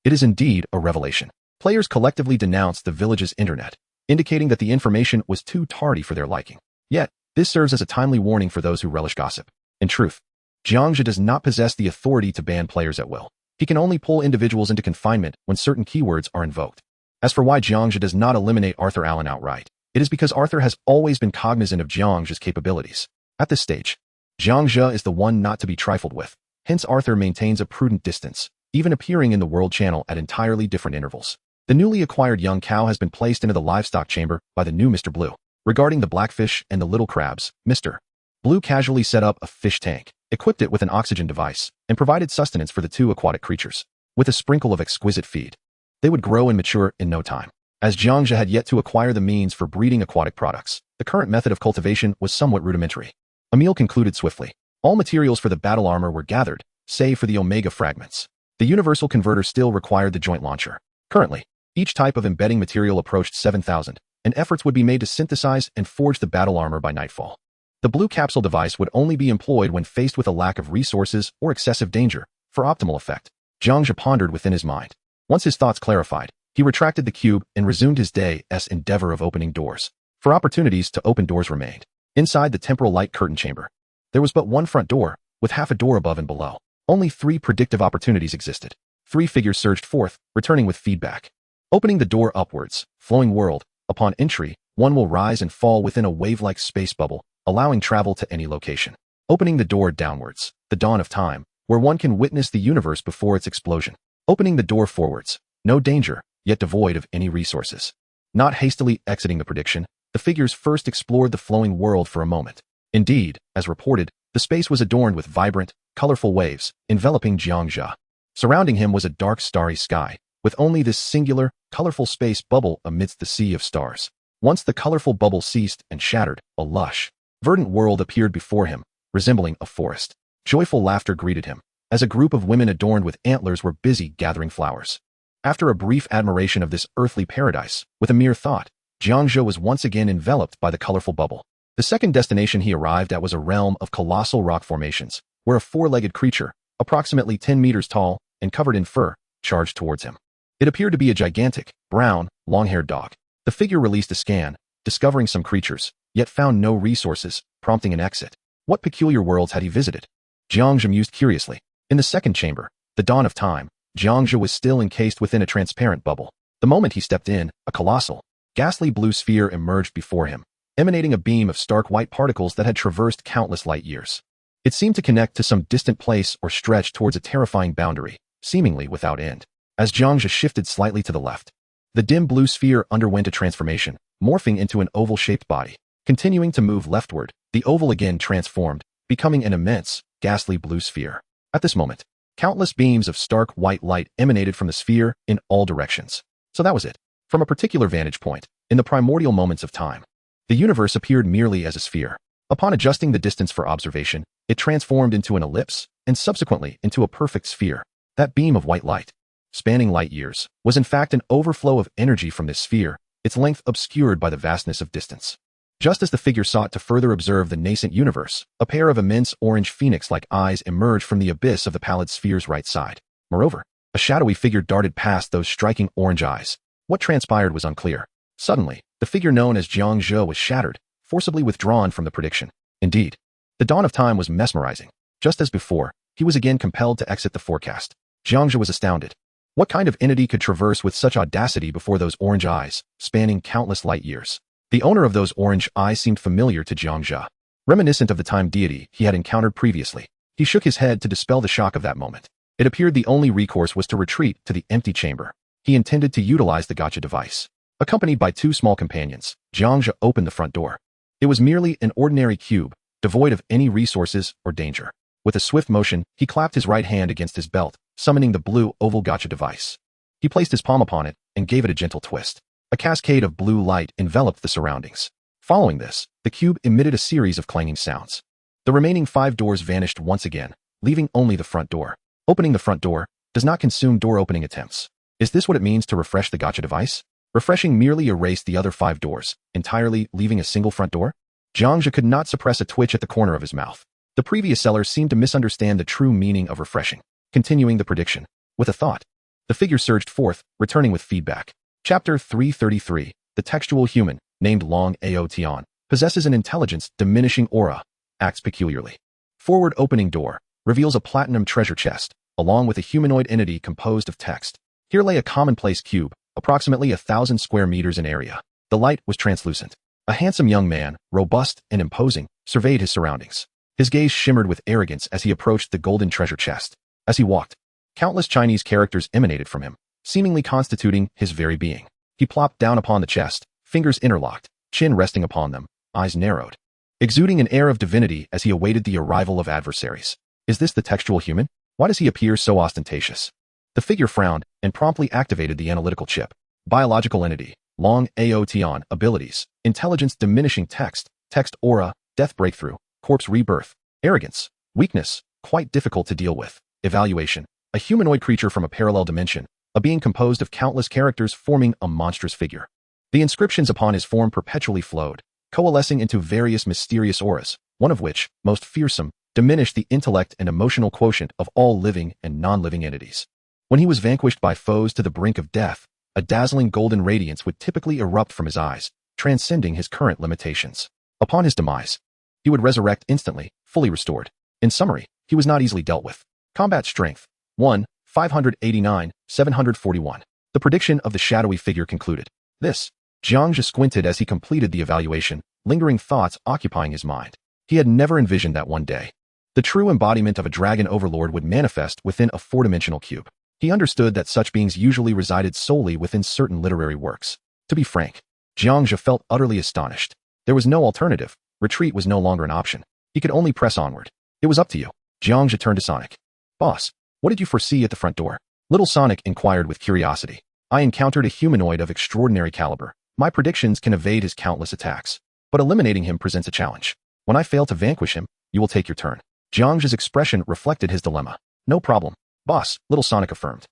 It is indeed a revelation. Players collectively denounced the village's internet, indicating that the information was too tardy for their liking. Yet, this serves as a timely warning for those who relish gossip. In truth, Jiang Zhe does not possess the authority to ban players at will. He can only pull individuals into confinement when certain keywords are invoked. As for why Jiang Zhe does not eliminate Arthur Allen outright, it is because Arthur has always been cognizant of Jiang Zhe's capabilities. At this stage, Jiang Zhe is the one not to be trifled with. Hence Arthur maintains a prudent distance, even appearing in the world channel at entirely different intervals. The newly acquired young cow has been placed into the livestock chamber by the new Mr. Blue. Regarding the blackfish and the little crabs, Mr. Blue casually set up a fish tank, equipped it with an oxygen device, and provided sustenance for the two aquatic creatures, with a sprinkle of exquisite feed. They would grow and mature in no time. As Jiang Zhe had yet to acquire the means for breeding aquatic products, the current method of cultivation was somewhat rudimentary. A meal concluded swiftly. All materials for the battle armor were gathered, save for the Omega fragments. The universal converter still required the joint launcher. Currently, each type of embedding material approached 7,000, and efforts would be made to synthesize and forge the battle armor by nightfall. The blue capsule device would only be employed when faced with a lack of resources or excessive danger, for optimal effect. Jiang Zhe pondered within his mind. Once his thoughts clarified, he retracted the cube and resumed his day's endeavor of opening doors. For opportunities to open doors remained. Inside the temporal light curtain chamber, there was but one front door, with half a door above and below. Only 3 predictive opportunities existed. 3 figures surged forth, returning with feedback. Opening the door upwards, flowing world. Upon entry, one will rise and fall within a wave-like space bubble, allowing travel to any location. Opening the door downwards, the dawn of time, where one can witness the universe before its explosion. Opening the door forwards, no danger, yet devoid of any resources. Not hastily exiting the prediction, the figures first explored the flowing world for a moment. Indeed, as reported, the space was adorned with vibrant, colorful waves, enveloping Jiang Zhe. Surrounding him was a dark starry sky, with only this singular, colorful space bubble amidst the sea of stars. Once the colorful bubble ceased and shattered, a lush, verdant world appeared before him, resembling a forest. Joyful laughter greeted him, as a group of women adorned with antlers were busy gathering flowers. After a brief admiration of this earthly paradise, with a mere thought, Jiang Zhe was once again enveloped by the colorful bubble. The second destination he arrived at was a realm of colossal rock formations, where a 4-legged creature, approximately 10 meters tall and covered in fur, charged towards him. It appeared to be a gigantic, brown, long-haired dog. The figure released a scan, discovering some creatures, yet found no resources, prompting an exit. What peculiar worlds had he visited? Jiang Zhe mused curiously. In the second chamber, the dawn of time, Jiang Zhe was still encased within a transparent bubble. The moment he stepped in, a colossal, ghastly blue sphere emerged before him, emanating a beam of stark white particles that had traversed countless light years. It seemed to connect to some distant place or stretch towards a terrifying boundary, seemingly without end. As Jiang Zhe shifted slightly to the left, the dim blue sphere underwent a transformation, morphing into an oval-shaped body. Continuing to move leftward, the oval again transformed, becoming an immense, ghastly blue sphere. At this moment, countless beams of stark white light emanated from the sphere in all directions. So that was it. From a particular vantage point, in the primordial moments of time, the universe appeared merely as a sphere. Upon adjusting the distance for observation, it transformed into an ellipse, and subsequently into a perfect sphere. That beam of white light, spanning light years, was in fact an overflow of energy from this sphere, its length obscured by the vastness of distance. Just as the figure sought to further observe the nascent universe, a pair of immense orange phoenix-like eyes emerged from the abyss of the pallid sphere's right side. Moreover, a shadowy figure darted past those striking orange eyes. What transpired was unclear. Suddenly, the figure known as Jiang Zhe was shattered, forcibly withdrawn from the prediction. Indeed, the dawn of time was mesmerizing. Just as before, he was again compelled to exit the forecast. Jiang Zhe was astounded. What kind of entity could traverse with such audacity before those orange eyes, spanning countless light years? The owner of those orange eyes seemed familiar to Jiang Zhe, reminiscent of the time deity he had encountered previously. He shook his head to dispel the shock of that moment. It appeared the only recourse was to retreat to the empty chamber. He intended to utilize the gotcha device. Accompanied by two small companions, Jiang Zhe opened the front door. It was merely an ordinary cube, devoid of any resources or danger. With a swift motion, he clapped his right hand against his belt, summoning the blue oval gotcha device. He placed his palm upon it and gave it a gentle twist. A cascade of blue light enveloped the surroundings. Following this, the cube emitted a series of clanging sounds. The remaining 5 doors vanished once again, leaving only the front door. Opening the front door does not consume door-opening attempts. Is this what it means to refresh the gotcha device? Refreshing merely erased the other 5 doors, entirely leaving a single front door? Jiang Zhe could not suppress a twitch at the corner of his mouth. The previous seller seemed to misunderstand the true meaning of refreshing. Continuing the prediction. With a thought, the figure surged forth, returning with feedback. Chapter 333. The textual human, named Long Ao Tian, possesses an intelligence-diminishing aura, acts peculiarly. Forward opening door reveals a platinum treasure chest, along with a humanoid entity composed of text. Here lay a commonplace cube, approximately 1,000 square meters in area. The light was translucent. A handsome young man, robust and imposing, surveyed his surroundings. His gaze shimmered with arrogance as he approached the golden treasure chest. As he walked, countless Chinese characters emanated from him, seemingly constituting his very being. He plopped down upon the chest, fingers interlocked, chin resting upon them, eyes narrowed, exuding an air of divinity as he awaited the arrival of adversaries. Is this the textual human? Why does he appear so ostentatious? The figure frowned and promptly activated the analytical chip. Biological entity, Long Ao Tian, abilities, intelligence diminishing text, text aura, death breakthrough, corpse rebirth, arrogance, weakness, quite difficult to deal with, evaluation, a humanoid creature from a parallel dimension, a being composed of countless characters forming a monstrous figure. The inscriptions upon his form perpetually flowed, coalescing into various mysterious auras, one of which, most fearsome, diminished the intellect and emotional quotient of all living and non-living entities. When he was vanquished by foes to the brink of death, a dazzling golden radiance would typically erupt from his eyes, transcending his current limitations. Upon his demise, he would resurrect instantly, fully restored. In summary, he was not easily dealt with. Combat strength, 1, 589, 741. The prediction of the shadowy figure concluded. Jiang Zhe squinted as he completed the evaluation, lingering thoughts occupying his mind. He had never envisioned that one day the true embodiment of a dragon overlord would manifest within a 4-dimensional cube. He understood that such beings usually resided solely within certain literary works. To be frank, Jiang Zhe felt utterly astonished. There was no alternative. Retreat was no longer an option. He could only press onward. It was up to you. Jiang Zhe turned to Sonic. Boss, what did you foresee at the front door? Little Sonic inquired with curiosity. I encountered a humanoid of extraordinary caliber. My predictions can evade his countless attacks, but eliminating him presents a challenge. When I fail to vanquish him, you will take your turn. Jiang Zhe's expression reflected his dilemma. No problem, boss, Little Sonic affirmed.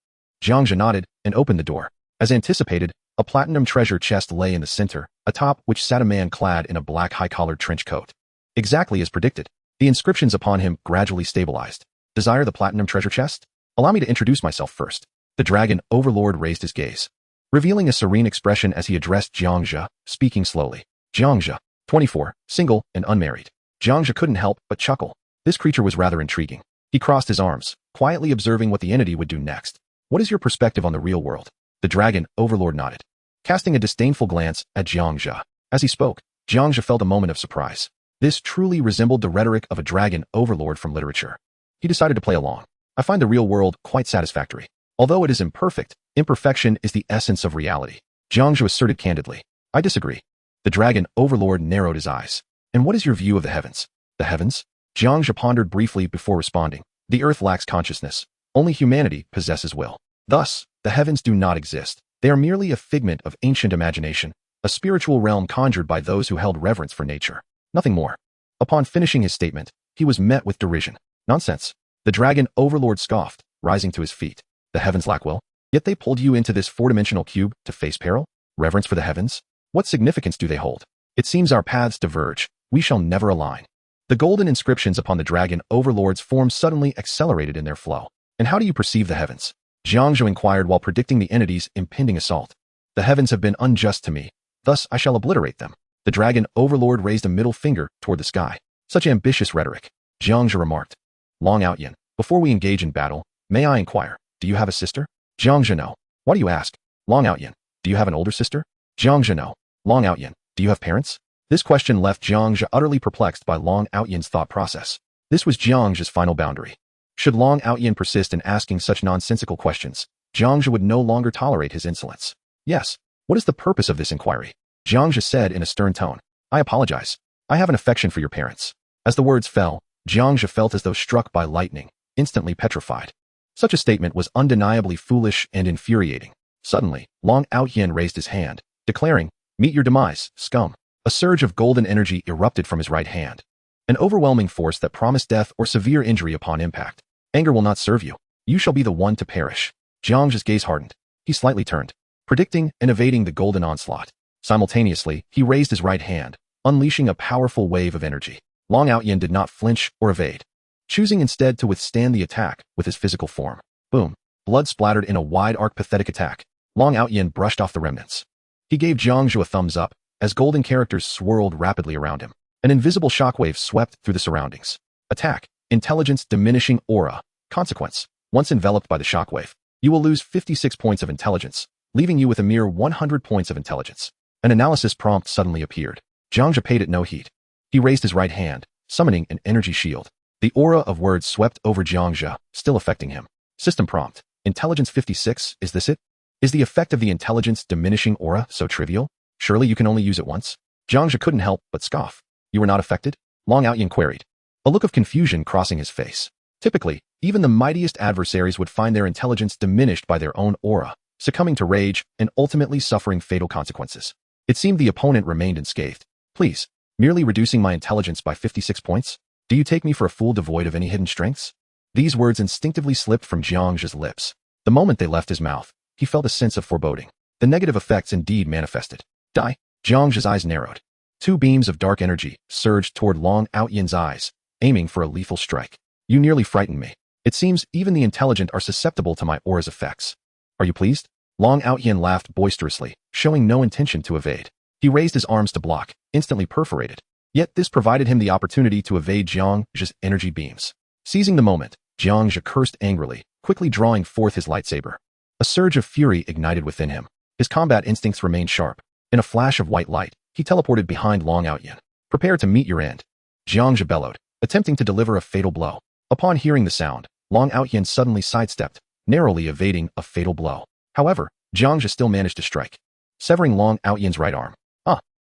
Jiang Zhe nodded and opened the door. As anticipated, a platinum treasure chest lay in the center, atop which sat a man clad in a black high-collared trench coat. Exactly as predicted, the inscriptions upon him gradually stabilized. Desire the platinum treasure chest? Allow me to introduce myself first. The dragon overlord raised his gaze, revealing a serene expression as he addressed Jiang Zhe, speaking slowly. Jiang Zhe, 24, single and unmarried. Jiang Zhe couldn't help but chuckle. This creature was rather intriguing. He crossed his arms, quietly observing what the entity would do next. What is your perspective on the real world? The dragon overlord nodded, casting a disdainful glance at Jiang Zhe. As he spoke, Jiang Zhe felt a moment of surprise. This truly resembled the rhetoric of a dragon overlord from literature. He decided to play along. I find the real world quite satisfactory. Although it is imperfect, imperfection is the essence of reality. Jiang Zhe asserted candidly. I disagree. The dragon overlord narrowed his eyes. And what is your view of the heavens? The heavens? Jiang Zhe pondered briefly before responding. The earth lacks consciousness. Only humanity possesses will. Thus, the heavens do not exist. They are merely a figment of ancient imagination, a spiritual realm conjured by those who held reverence for nature. Nothing more. Upon finishing his statement, he was met with derision. Nonsense. The dragon overlord scoffed, rising to his feet. The heavens lack will, yet they pulled you into this 4-dimensional cube to face peril? Reverence for the heavens? What significance do they hold? It seems our paths diverge. We shall never align. The golden inscriptions upon the dragon overlord's form suddenly accelerated in their flow. And how do you perceive the heavens? Jiang Zhe inquired while predicting the entity's impending assault. The heavens have been unjust to me, thus I shall obliterate them. The dragon overlord raised a middle finger toward the sky. Such ambitious rhetoric. Jiang Zhe remarked. Long Outyin, before we engage in battle, may I inquire, do you have a sister? Jiang Zhe, no. Why do you ask? Long Outyin, do you have an older sister? Jiang Zhe, no. Long Outyin, do you have parents? This question left Jiang Zhe utterly perplexed by Long Outyin's thought process. This was Jiang Zhe's final boundary. Should Long Outyin persist in asking such nonsensical questions, Jiang Zhe would no longer tolerate his insolence. Yes. What is the purpose of this inquiry? Jiang Zhe said in a stern tone. I apologize. I have an affection for your parents. As the words fell, Jiang Zhe felt as though struck by lightning, instantly petrified. Such a statement was undeniably foolish and infuriating. Suddenly, Long Outyin raised his hand, declaring, meet your demise, scum. A surge of golden energy erupted from his right hand. An overwhelming force that promised death or severe injury upon impact. Anger will not serve you. You shall be the one to perish. Jiang Zhe's gaze hardened. He slightly turned, predicting and evading the golden onslaught. Simultaneously, he raised his right hand, unleashing a powerful wave of energy. Long Outyin did not flinch or evade, choosing instead to withstand the attack with his physical form. Boom. Blood splattered in a wide arc pathetic attack. Long Outyin brushed off the remnants. He gave Jiang Zhe a thumbs up, as golden characters swirled rapidly around him. An invisible shockwave swept through the surroundings. Attack. Intelligence diminishing aura. Consequence. Once enveloped by the shockwave, you will lose 56 points of intelligence, leaving you with a mere 100 points of intelligence. An analysis prompt suddenly appeared. Jiang Zhe paid it no heed. He raised his right hand, summoning an energy shield. The aura of words swept over Jiang Zhe, still affecting him. System prompt. Intelligence 56, is this it? Is the effect of the intelligence diminishing aura so trivial? Surely you can only use it once? Jiang Zhe couldn't help but scoff. You were not affected? Long Outyin queried, a look of confusion crossing his face. Typically, even the mightiest adversaries would find their intelligence diminished by their own aura, succumbing to rage and ultimately suffering fatal consequences. It seemed the opponent remained unscathed. Please, merely reducing my intelligence by 56 points? Do you take me for a fool devoid of any hidden strengths? These words instinctively slipped from Jiang Zhe's lips. The moment they left his mouth, he felt a sense of foreboding. The negative effects indeed manifested. Die. Jiang Zhe's eyes narrowed. Two beams of dark energy surged toward Long Outyin's eyes, aiming for a lethal strike. You nearly frightened me. It seems even the intelligent are susceptible to my aura's effects. Are you pleased? Long Outyin laughed boisterously, showing no intention to evade. He raised his arms to block, instantly perforated. Yet this provided him the opportunity to evade Jiang Zhe's energy beams. Seizing the moment, Jiang Zhe cursed angrily, quickly drawing forth his lightsaber. A surge of fury ignited within him. His combat instincts remained sharp. In a flash of white light, he teleported behind Long Outyin. Prepare to meet your end. Jiang Zhe bellowed, attempting to deliver a fatal blow. Upon hearing the sound, Long Outyin suddenly sidestepped, narrowly evading a fatal blow. However, Jiang Zhe still managed to strike, severing Long Outyin's right arm.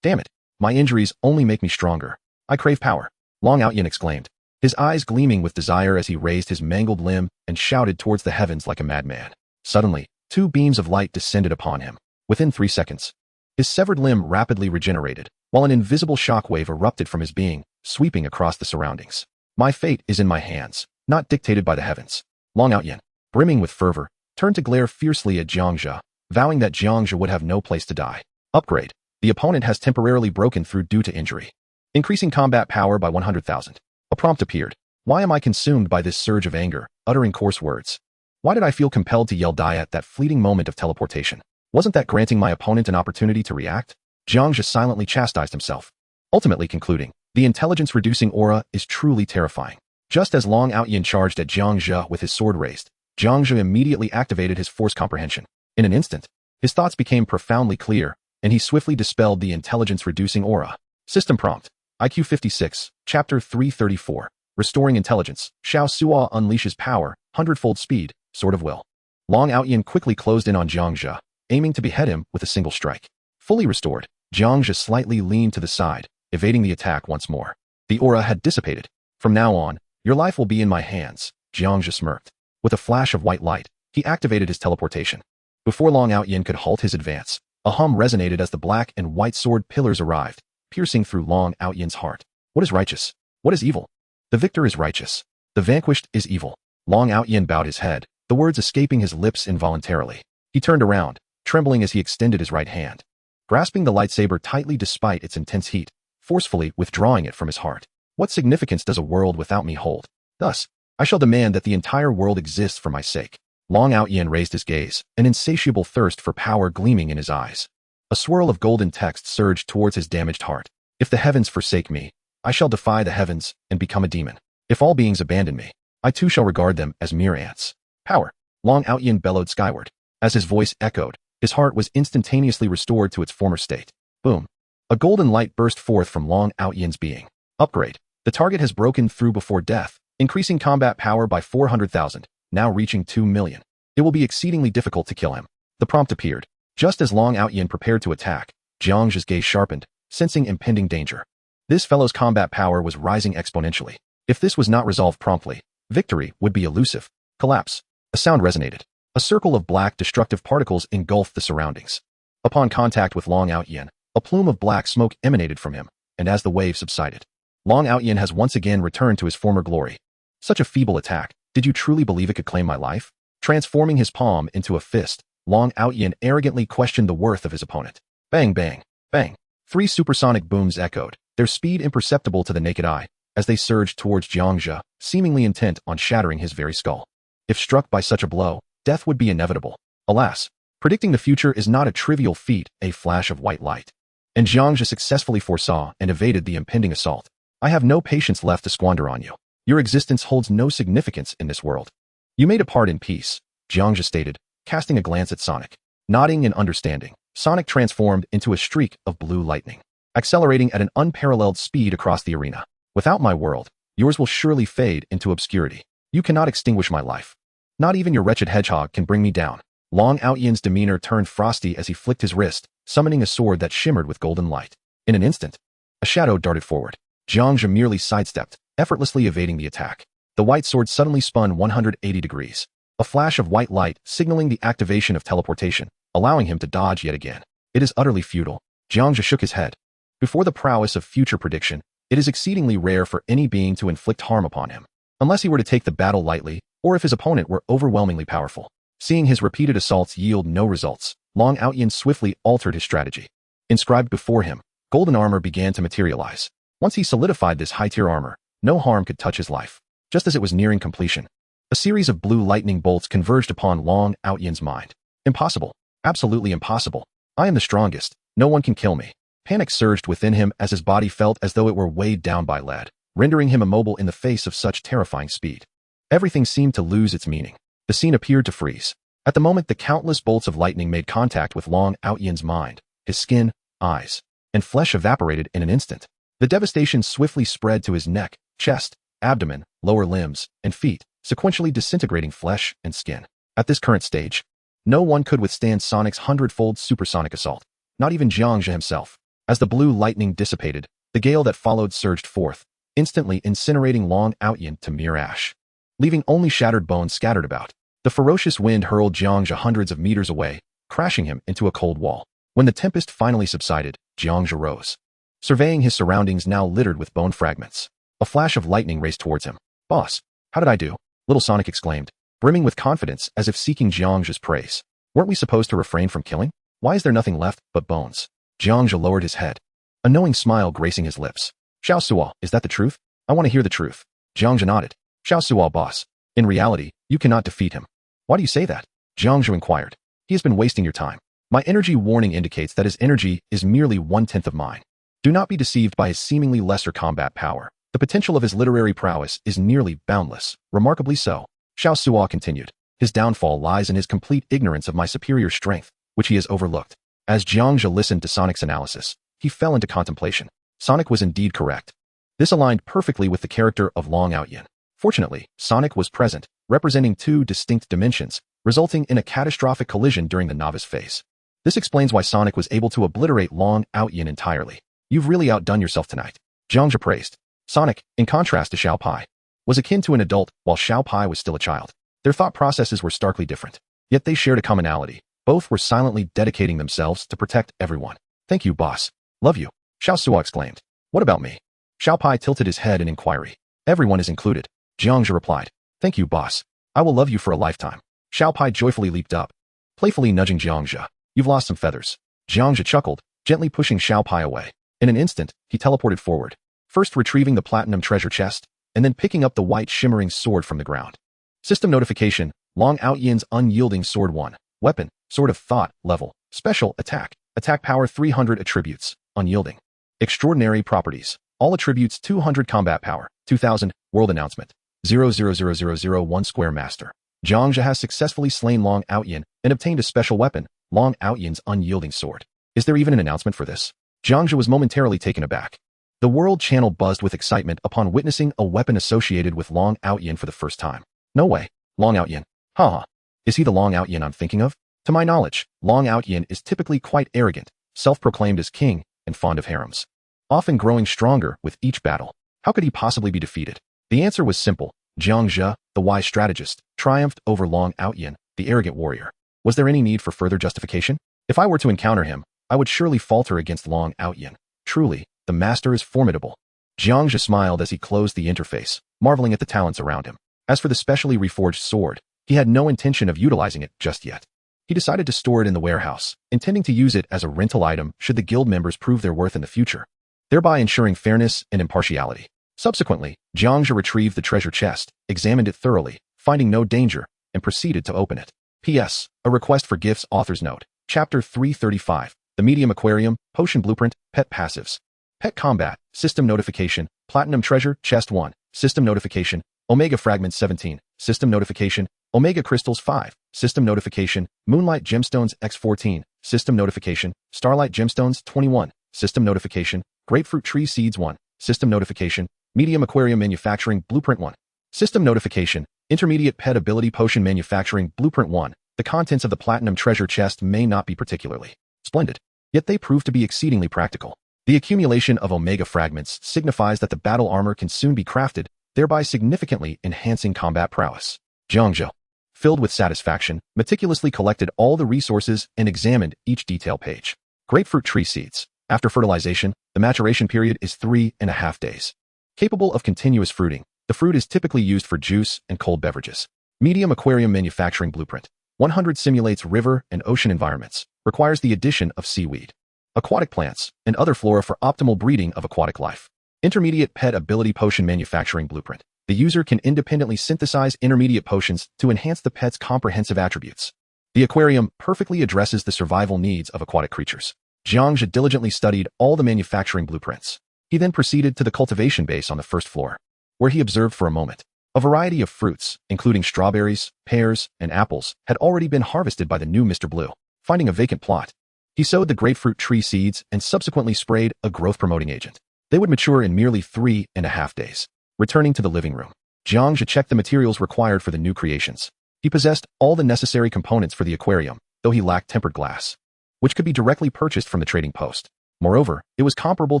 Damn it. My injuries only make me stronger. I crave power. Long Outyin exclaimed, his eyes gleaming with desire as he raised his mangled limb and shouted towards the heavens like a madman. Suddenly, two beams of light descended upon him. Within 3 seconds, his severed limb rapidly regenerated, while an invisible shockwave erupted from his being, sweeping across the surroundings. My fate is in my hands, not dictated by the heavens. Long Outyin, brimming with fervor, turned to glare fiercely at Jiang Zhe, vowing that Jiang Zhe would have no place to die. Upgrade. The opponent has temporarily broken through due to injury. Increasing combat power by 100,000. A prompt appeared. Why am I consumed by this surge of anger, uttering coarse words? Why did I feel compelled to yell die at that fleeting moment of teleportation? Wasn't that granting my opponent an opportunity to react? Jiang Zhe silently chastised himself, ultimately concluding, the intelligence-reducing aura is truly terrifying. Just as Long Outyin charged at Jiang Zhe with his sword raised, Jiang Zhe immediately activated his force comprehension. In an instant, his thoughts became profoundly clear, and he swiftly dispelled the intelligence-reducing aura. System prompt. IQ 56, Chapter 334. Restoring Intelligence. Xiao Suo unleashes power, 100-fold speed, Sword of Will. Long Outyin quickly closed in on Jiang Zhe, aiming to behead him with a single strike. Fully restored, Jiang Zhe slightly leaned to the side, evading the attack once more. The aura had dissipated. From now on, your life will be in my hands, Jiang Zhe smirked. With a flash of white light, he activated his teleportation. Before Long Outyin could halt his advance, a hum resonated as the black and white sword pillars arrived, piercing through Long Outyin's heart. What is righteous? What is evil? The victor is righteous. The vanquished is evil. Long Outyin bowed his head, the words escaping his lips involuntarily. He turned around, trembling as he extended his right hand, grasping the lightsaber tightly despite its intense heat, forcefully withdrawing it from his heart. What significance does a world without me hold? Thus, I shall demand that the entire world exists for my sake. Long Outyin raised his gaze, an insatiable thirst for power gleaming in his eyes. A swirl of golden text surged towards his damaged heart. If the heavens forsake me, I shall defy the heavens and become a demon. If all beings abandon me, I too shall regard them as mere ants. Power! Long Outyin bellowed skyward. As his voice echoed, his heart was instantaneously restored to its former state. Boom! A golden light burst forth from Long Outyin's being. Upgrade. The target has broken through before death, increasing combat power by 400,000, now reaching 2 million. It will be exceedingly difficult to kill him. The prompt appeared. Just as Long Outyin prepared to attack, Jiang Zhe's gaze sharpened, sensing impending danger. This fellow's combat power was rising exponentially. If this was not resolved promptly, victory would be elusive. Collapse. A sound resonated. A circle of black destructive particles engulfed the surroundings. Upon contact with Long Outyin, a plume of black smoke emanated from him, and as the wave subsided, Long Outyin has once again returned to his former glory. Such a feeble attack. Did you truly believe it could claim my life? Transforming his palm into a fist, Long Outyin arrogantly questioned the worth of his opponent. Bang, bang, bang. 3 supersonic booms echoed, their speed imperceptible to the naked eye, as they surged towards Jiang Zhe, seemingly intent on shattering his very skull. If struck by such a blow, death would be inevitable. Alas, predicting the future is not a trivial feat, a flash of white light. And Jiang Zhe successfully foresaw and evaded the impending assault. I have no patience left to squander on you. Your existence holds no significance in this world. You may depart in peace, Jiang Zhe stated, casting a glance at Sonic. Nodding in understanding, Sonic transformed into a streak of blue lightning, accelerating at an unparalleled speed across the arena. Without my world, yours will surely fade into obscurity. You cannot extinguish my life. Not even your wretched hedgehog can bring me down. Long Outyin's demeanor turned frosty as he flicked his wrist, summoning a sword that shimmered with golden light. In an instant, a shadow darted forward. Jiang Zhe merely sidestepped, effortlessly evading the attack. The white sword suddenly spun 180 degrees. A flash of white light signaling the activation of teleportation, allowing him to dodge yet again. It is utterly futile. Jiang Zhe shook his head. Before the prowess of future prediction, it is exceedingly rare for any being to inflict harm upon him, unless he were to take the battle lightly, or if his opponent were overwhelmingly powerful. Seeing his repeated assaults yield no results, Long Outyin swiftly altered his strategy. Inscribed before him, golden armor began to materialize. Once he solidified this high-tier armor, no harm could touch his life. Just as it was nearing completion, a series of blue lightning bolts converged upon Long Outyin's mind. Impossible. Absolutely impossible. I am the strongest. No one can kill me. Panic surged within him as his body felt as though it were weighed down by lead, rendering him immobile in the face of such terrifying speed. Everything seemed to lose its meaning. The scene appeared to freeze. At the moment the countless bolts of lightning made contact with Long Outyin's mind, his skin, eyes, and flesh evaporated in an instant. The devastation swiftly spread to his neck, chest, abdomen, lower limbs, and feet, sequentially disintegrating flesh and skin. At this current stage, no one could withstand Sonic's 100-fold supersonic assault, not even Jiang Zhe himself. As the blue lightning dissipated, the gale that followed surged forth, instantly incinerating Long Outyin to mere ash, leaving only shattered bones scattered about. The ferocious wind hurled Jiang Zhe hundreds of meters away, crashing him into a cold wall. When the tempest finally subsided, Jiang Zhe rose, surveying his surroundings now littered with bone fragments. A flash of lightning raced towards him. Boss, how did I do? Little Sonic exclaimed, brimming with confidence as if seeking Jiang Zhe's praise. Weren't we supposed to refrain from killing? Why is there nothing left but bones? Jiang Zhe lowered his head, a knowing smile gracing his lips. Xiao Suo, is that the truth? I want to hear the truth. Jiang Zhe nodded. Xiao Suo, boss. In reality, you cannot defeat him. Why do you say that? Jiang Zhe inquired. He has been wasting your time. My energy warning indicates that his energy is merely 1/10 of mine. Do not be deceived by his seemingly lesser combat power. The potential of his literary prowess is nearly boundless, remarkably so. Xiao Suo continued. His downfall lies in his complete ignorance of my superior strength, which he has overlooked. As Jiang Zhe listened to Sonic's analysis, he fell into contemplation. Sonic was indeed correct. This aligned perfectly with the character of Long Outyin. Fortunately, Sonic was present, representing 2 distinct dimensions, resulting in a catastrophic collision during the novice phase. This explains why Sonic was able to obliterate Long Outyin entirely. You've really outdone yourself tonight, Jiang Zhe praised. Sonic, in contrast to Xiao Pai, was akin to an adult while Xiao Pai was still a child. Their thought processes were starkly different, yet they shared a commonality. Both were silently dedicating themselves to protect everyone. Thank you, boss. Love you, Xiao Suo exclaimed. What about me? Xiao Pai tilted his head in inquiry. Everyone is included, Jiang Zhe replied. Thank you, boss. I will love you for a lifetime. Xiao Pai joyfully leaped up, playfully nudging Jiang Zhe. You've lost some feathers. Jiang Zhe chuckled, gently pushing Xiao Pai away. In an instant, he teleported forward, first retrieving the platinum treasure chest, and then picking up the white shimmering sword from the ground. System notification, Long Outyan's Unyielding Sword 1. Weapon, Sword of Thought, Level, Special, Attack, Attack Power 300 Attributes, Unyielding. Extraordinary Properties, all attributes 200 Combat Power, 2000, World Announcement, 0000001 Square Master. Jiang Zhe has successfully slain Long Outyan and obtained a special weapon, Long Outyan's Unyielding Sword. Is there even an announcement for this? Jiang Zhe was momentarily taken aback. The World Channel buzzed with excitement upon witnessing a weapon associated with Long Outyan for the first time. No way. Long Outyan. Haha. Is he the Long Outyan I'm thinking of? To my knowledge, Long Outyan is typically quite arrogant, self-proclaimed as king, and fond of harems. Often growing stronger with each battle. How could he possibly be defeated? The answer was simple. Jiang Zhe, the wise strategist, triumphed over Long Outyan, the arrogant warrior. Was there any need for further justification? If I were to encounter him, I would surely falter against Long Outyan. Truly, the master is formidable. Jiang Zhe smiled as he closed the interface, marveling at the talents around him. As for the specially reforged sword, he had no intention of utilizing it just yet. He decided to store it in the warehouse, intending to use it as a rental item should the guild members prove their worth in the future, thereby ensuring fairness and impartiality. Subsequently, Jiang Zhe retrieved the treasure chest, examined it thoroughly, finding no danger, and proceeded to open it. P.S. A request for gifts. Author's note. Chapter 335. The Medium Aquarium, Potion Blueprint, Pet Passives. Pet Combat, System Notification, Platinum Treasure, Chest 1, System Notification, Omega Fragments 17, System Notification, Omega Crystals 5, System Notification, Moonlight Gemstones X14, System Notification, Starlight Gemstones 21, System Notification, Grapefruit Tree Seeds 1, System Notification, Medium Aquarium Manufacturing Blueprint 1. System Notification, Intermediate Pet Ability Potion Manufacturing Blueprint 1. The contents of the Platinum Treasure Chest may not be particularly splendid, yet they prove to be exceedingly practical. The accumulation of Omega Fragments signifies that the battle armor can soon be crafted, thereby significantly enhancing combat prowess. Jiang Zhe, filled with satisfaction, meticulously collected all the resources and examined each detail page. Grapefruit Tree Seeds. After fertilization, the maturation period is 3.5 days. Capable of continuous fruiting, the fruit is typically used for juice and cold beverages. Medium Aquarium Manufacturing Blueprint. 100 simulates river and ocean environments, requires the addition of seaweed, aquatic plants, and other flora for optimal breeding of aquatic life. Intermediate Pet Ability Potion Manufacturing Blueprint. The user can independently synthesize intermediate potions to enhance the pet's comprehensive attributes. The aquarium perfectly addresses the survival needs of aquatic creatures. Jiang Zhe diligently studied all the manufacturing blueprints. He then proceeded to the cultivation base on the first floor, where he observed for a moment. A variety of fruits, including strawberries, pears, and apples, had already been harvested by the new Mr. Blue. Finding a vacant plot, he sowed the grapefruit tree seeds and subsequently sprayed a growth-promoting agent. They would mature in merely 3.5 days. Returning to the living room, Jiang Zhe checked the materials required for the new creations. He possessed all the necessary components for the aquarium, though he lacked tempered glass, which could be directly purchased from the trading post. Moreover, it was comparable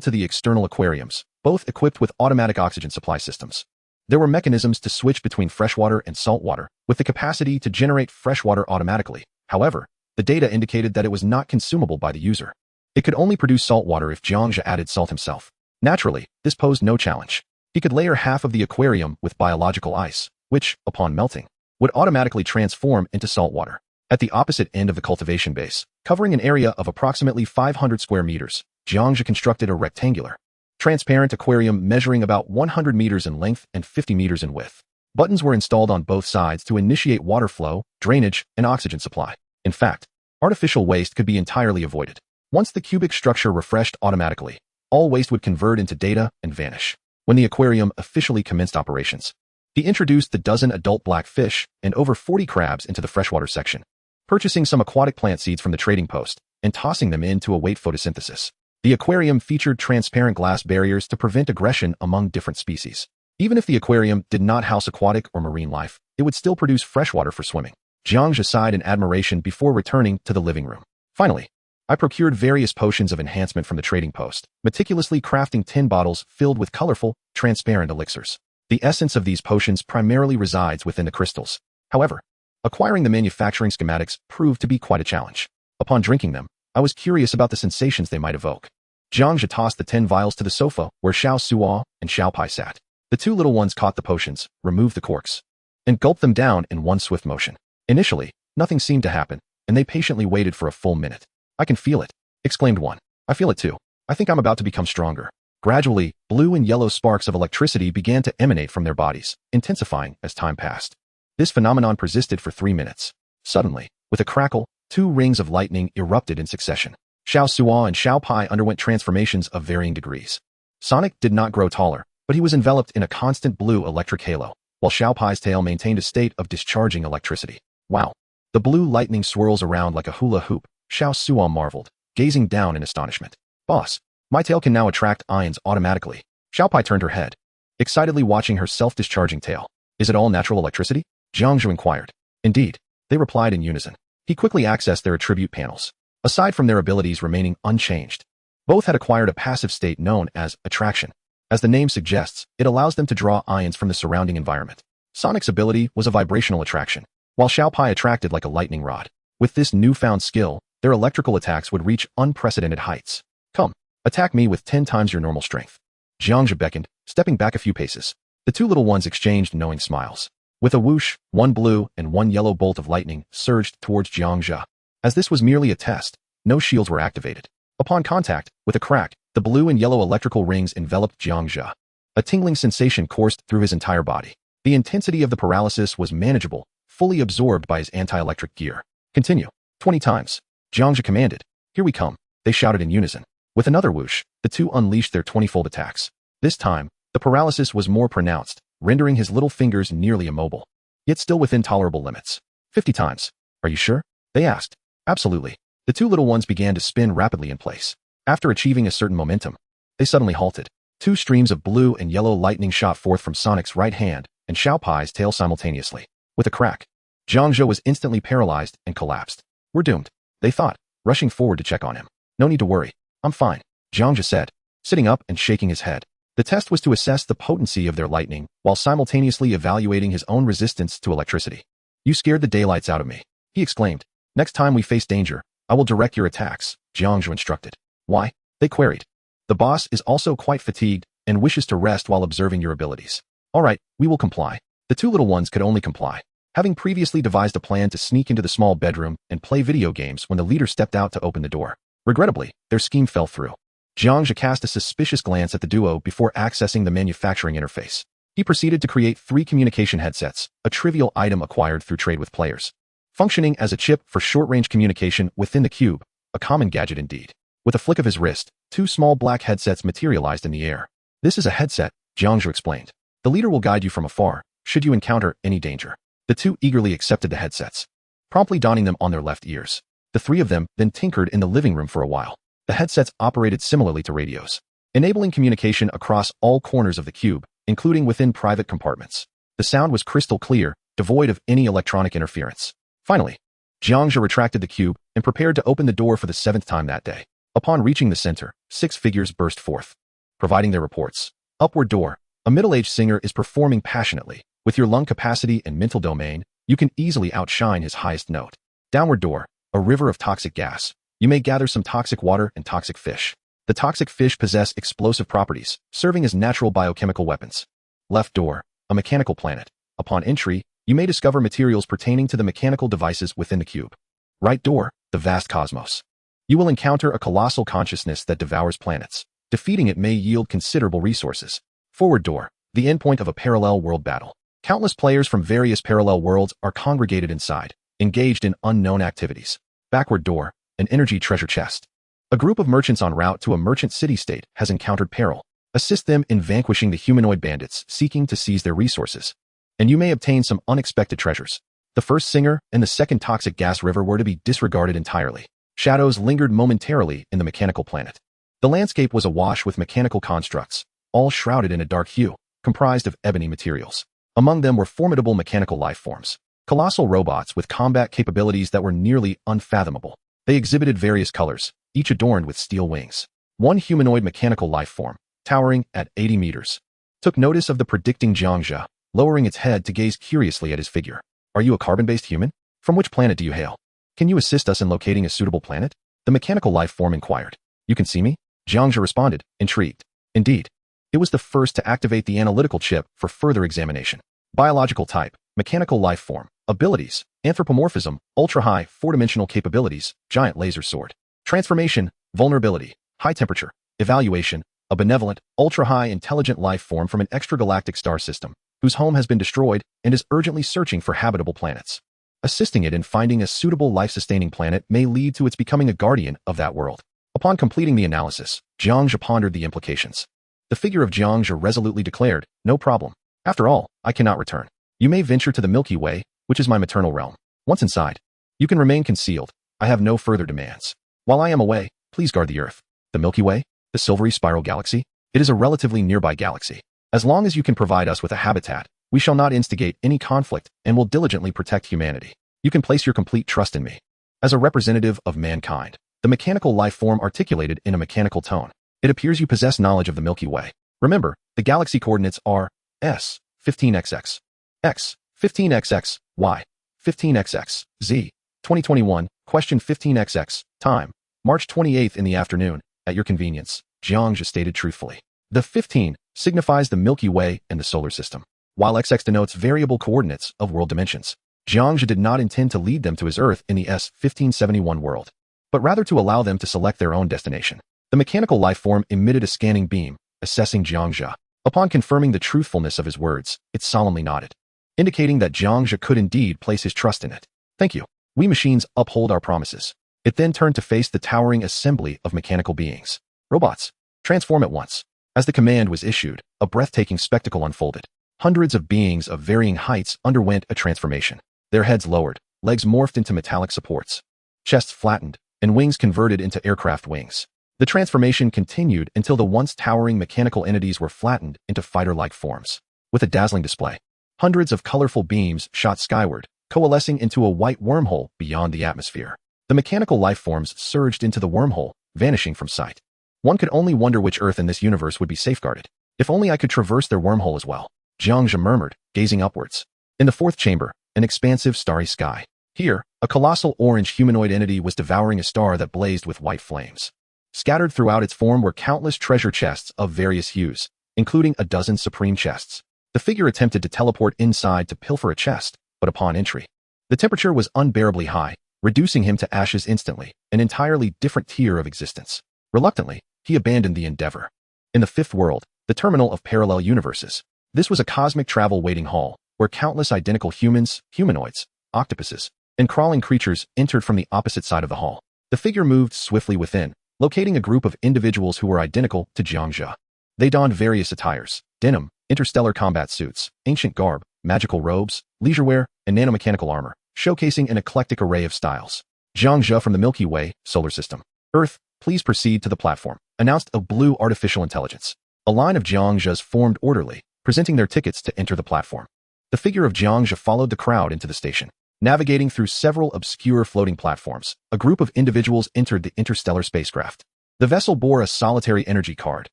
to the external aquariums, both equipped with automatic oxygen supply systems. There were mechanisms to switch between freshwater and saltwater, with the capacity to generate freshwater automatically. However, the data indicated that it was not consumable by the user. It could only produce saltwater if Jiang Zhe added salt himself. Naturally, this posed no challenge. He could layer half of the aquarium with biological ice, which, upon melting, would automatically transform into saltwater. At the opposite end of the cultivation base, covering an area of approximately 500 square meters, Jiang Zhe constructed a rectangular, transparent aquarium measuring about 100 meters in length and 50 meters in width. Buttons were installed on both sides to initiate water flow, drainage, and oxygen supply. In fact, artificial waste could be entirely avoided. Once the cubic structure refreshed automatically, all waste would convert into data and vanish. When the aquarium officially commenced operations, he introduced the dozen adult black fish and over 40 crabs into the freshwater section, purchasing some aquatic plant seeds from the trading post and tossing them in to await photosynthesis. The aquarium featured transparent glass barriers to prevent aggression among different species. Even if the aquarium did not house aquatic or marine life, it would still produce freshwater for swimming. Jiang Zhe sighed in admiration before returning to the living room. Finally, I procured various potions of enhancement from the trading post, meticulously crafting 10 bottles filled with colorful, transparent elixirs. The essence of these potions primarily resides within the crystals. However, acquiring the manufacturing schematics proved to be quite a challenge. Upon drinking them, I was curious about the sensations they might evoke. Jiang Zhe tossed the 10 vials to the sofa where Xiao Suo and Xiao Pai sat. The two little ones caught the potions, removed the corks, and gulped them down in one swift motion. Initially, nothing seemed to happen, and they patiently waited for a full minute. "I can feel it," exclaimed one. "I feel it too. I think I'm about to become stronger." Gradually, blue and yellow sparks of electricity began to emanate from their bodies, intensifying as time passed. This phenomenon persisted for 3 minutes. Suddenly, with a crackle, 2 rings of lightning erupted in succession. Xiao Suo and Xiao Pai underwent transformations of varying degrees. Sonic did not grow taller, but he was enveloped in a constant blue electric halo, while Xiao Pai's tail maintained a state of discharging electricity. Wow! The blue lightning swirls around like a hula hoop, Xiao Suo marveled, gazing down in astonishment. Boss, my tail can now attract ions automatically. Xiao Pai turned her head, excitedly watching her self-discharging tail. Is it all natural electricity? Jiang Zhe inquired. Indeed, they replied in unison. He quickly accessed their attribute panels. Aside from their abilities remaining unchanged, both had acquired a passive state known as attraction. As the name suggests, it allows them to draw ions from the surrounding environment. Sonic's ability was a vibrational attraction, while Xiao Pai attracted like a lightning rod. With this newfound skill, their electrical attacks would reach unprecedented heights. Come, attack me with 10 times your normal strength. Jiang Zhe beckoned, stepping back a few paces. The 2 little ones exchanged knowing smiles. With a whoosh, 1 blue and 1 yellow bolt of lightning surged towards Jiang Zhe. As this was merely a test, no shields were activated. Upon contact, with a crack, the blue and yellow electrical rings enveloped Jiang Zhe. A tingling sensation coursed through his entire body. The intensity of the paralysis was manageable, fully absorbed by his anti-electric gear. Continue. 20 times. Jiang Zhe commanded. Here we come, they shouted in unison. With another whoosh, the 2 unleashed their 20-fold attacks. This time, the paralysis was more pronounced, rendering his little fingers nearly immobile, yet still within tolerable limits. 50 times. Are you sure? They asked. Absolutely. The 2 little ones began to spin rapidly in place. After achieving a certain momentum, they suddenly halted. 2 streams of blue and yellow lightning shot forth from Sonic's right hand and Xiao Pai's tail simultaneously. With a crack, Jiang Zhe was instantly paralyzed and collapsed. We're doomed, they thought, rushing forward to check on him. No need to worry. I'm fine, Jiang Zhe said, sitting up and shaking his head. The test was to assess the potency of their lightning while simultaneously evaluating his own resistance to electricity. You scared the daylights out of me, he exclaimed. Next time we face danger, I will direct your attacks, Jiang Zhe instructed. Why? They queried. The boss is also quite fatigued and wishes to rest while observing your abilities. All right, we will comply. The 2 little ones could only comply, having previously devised a plan to sneak into the small bedroom and play video games when the leader stepped out to open the door. Regrettably, their scheme fell through. Jiang Zhe cast a suspicious glance at the duo before accessing the manufacturing interface. He proceeded to create 3 communication headsets, a trivial item acquired through trade with players. Functioning as a chip for short-range communication within the cube, a common gadget indeed. With a flick of his wrist, 2 small black headsets materialized in the air. This is a headset, Jiang Zhe explained. The leader will guide you from afar, should you encounter any danger. The 2 eagerly accepted the headsets, promptly donning them on their left ears. The 3 of them then tinkered in the living room for a while. The headsets operated similarly to radios, enabling communication across all corners of the cube, including within private compartments. The sound was crystal clear, devoid of any electronic interference. Finally, Jiang Zhe retracted the cube and prepared to open the door for the 7th time that day. Upon reaching the center, 6 figures burst forth, providing their reports. Upward door. A middle-aged singer is performing passionately. With your lung capacity and mental domain, you can easily outshine his highest note. Downward door. A river of toxic gas. You may gather some toxic water and toxic fish. The toxic fish possess explosive properties, serving as natural biochemical weapons. Left door. A mechanical planet. Upon entry, you may discover materials pertaining to the mechanical devices within the cube. Right door. The vast cosmos. You will encounter a colossal consciousness that devours planets. Defeating it may yield considerable resources. Forward door. The endpoint of a parallel world battle. Countless players from various parallel worlds are congregated inside, engaged in unknown activities. Backward door. An energy treasure chest. A group of merchants en route to a merchant city-state has encountered peril. Assist them in vanquishing the humanoid bandits seeking to seize their resources, and you may obtain some unexpected treasures. The first singer and the second toxic gas river were to be disregarded entirely. Shadows lingered momentarily in the mechanical planet. The landscape was awash with mechanical constructs, all shrouded in a dark hue, comprised of ebony materials. Among them were formidable mechanical life forms, colossal robots with combat capabilities that were nearly unfathomable. They exhibited various colors, each adorned with steel wings. One humanoid mechanical life form, towering at 80 meters, took notice of the predicting Jiang Zhe, lowering its head to gaze curiously at his figure. Are you a carbon-based human? From which planet do you hail? Can you assist us in locating a suitable planet? The mechanical life form inquired. You can see me? Jiang Zhe responded, intrigued. Indeed. It was the first to activate the analytical chip for further examination. Biological type, mechanical life form, abilities, anthropomorphism, ultra-high, 4-dimensional capabilities, giant laser sword. Transformation, vulnerability, high temperature, evaluation, a benevolent, ultra-high intelligent life form from an extragalactic star system. whose home has been destroyed and is urgently searching for habitable planets. Assisting it in finding a suitable life-sustaining planet may lead to its becoming a guardian of that world. Upon completing the analysis, Jiang Zhe pondered the implications. The figure of Jiang Zhe resolutely declared, "No problem. After all, I cannot return. You may venture to the Milky Way, which is my maternal realm. Once inside, you can remain concealed. I have no further demands. While I am away, please guard the Earth." The Milky Way? The silvery spiral galaxy? It is a relatively nearby galaxy. As long as you can provide us with a habitat, we shall not instigate any conflict and will diligently protect humanity. You can place your complete trust in me. As a representative of mankind, the mechanical life form articulated in a mechanical tone, it appears you possess knowledge of the Milky Way. Remember, the galaxy coordinates are S, 15XX, X, 15XX, Y, 15XX, Z, 2021, question 15XX, time, March 28th in the afternoon, at your convenience, Jiang Zhe stated truthfully. The 15 signifies the Milky Way and the solar system, while XX denotes variable coordinates of world dimensions. Jiang Zhe did not intend to lead them to his Earth in the S-1571 world, but rather to allow them to select their own destination. The mechanical life form emitted a scanning beam, assessing Jiang Zhe. Upon confirming the truthfulness of his words, it solemnly nodded, indicating that Jiang Zhe could indeed place his trust in it. "Thank you. We machines uphold our promises." It then turned to face the towering assembly of mechanical beings. "Robots, transform at once." As the command was issued, a breathtaking spectacle unfolded. Hundreds of beings of varying heights underwent a transformation. Their heads lowered, legs morphed into metallic supports, chests flattened, and wings converted into aircraft wings. The transformation continued until the once towering mechanical entities were flattened into fighter-like forms. With a dazzling display, hundreds of colorful beams shot skyward, coalescing into a white wormhole beyond the atmosphere. The mechanical life forms surged into the wormhole, vanishing from sight. One could only wonder which Earth in this universe would be safeguarded. If only I could traverse their wormhole as well, Jiang Zhe murmured, gazing upwards. In the fourth chamber, an expansive starry sky. Here, a colossal orange humanoid entity was devouring a star that blazed with white flames. Scattered throughout its form were countless treasure chests of various hues, including a dozen supreme chests. The figure attempted to teleport inside to pilfer a chest, but upon entry, the temperature was unbearably high, reducing him to ashes instantly, an entirely different tier of existence. Reluctantly, he abandoned the endeavor. In the fifth world, the terminal of parallel universes, this was a cosmic travel waiting hall, where countless identical humans, humanoids, octopuses, and crawling creatures entered from the opposite side of the hall. The figure moved swiftly within, locating a group of individuals who were identical to Jiang Zhe. They donned various attires: denim, interstellar combat suits, ancient garb, magical robes, leisurewear, and nanomechanical armor, showcasing an eclectic array of styles. Jiang Zhe from the Milky Way, solar system. "Earth, please proceed to the platform," announced a blue artificial intelligence. A line of Jiang Zhes formed orderly, presenting their tickets to enter the platform. The figure of Jiang Zhe followed the crowd into the station. Navigating through several obscure floating platforms, a group of individuals entered the interstellar spacecraft. The vessel bore a solitary energy card,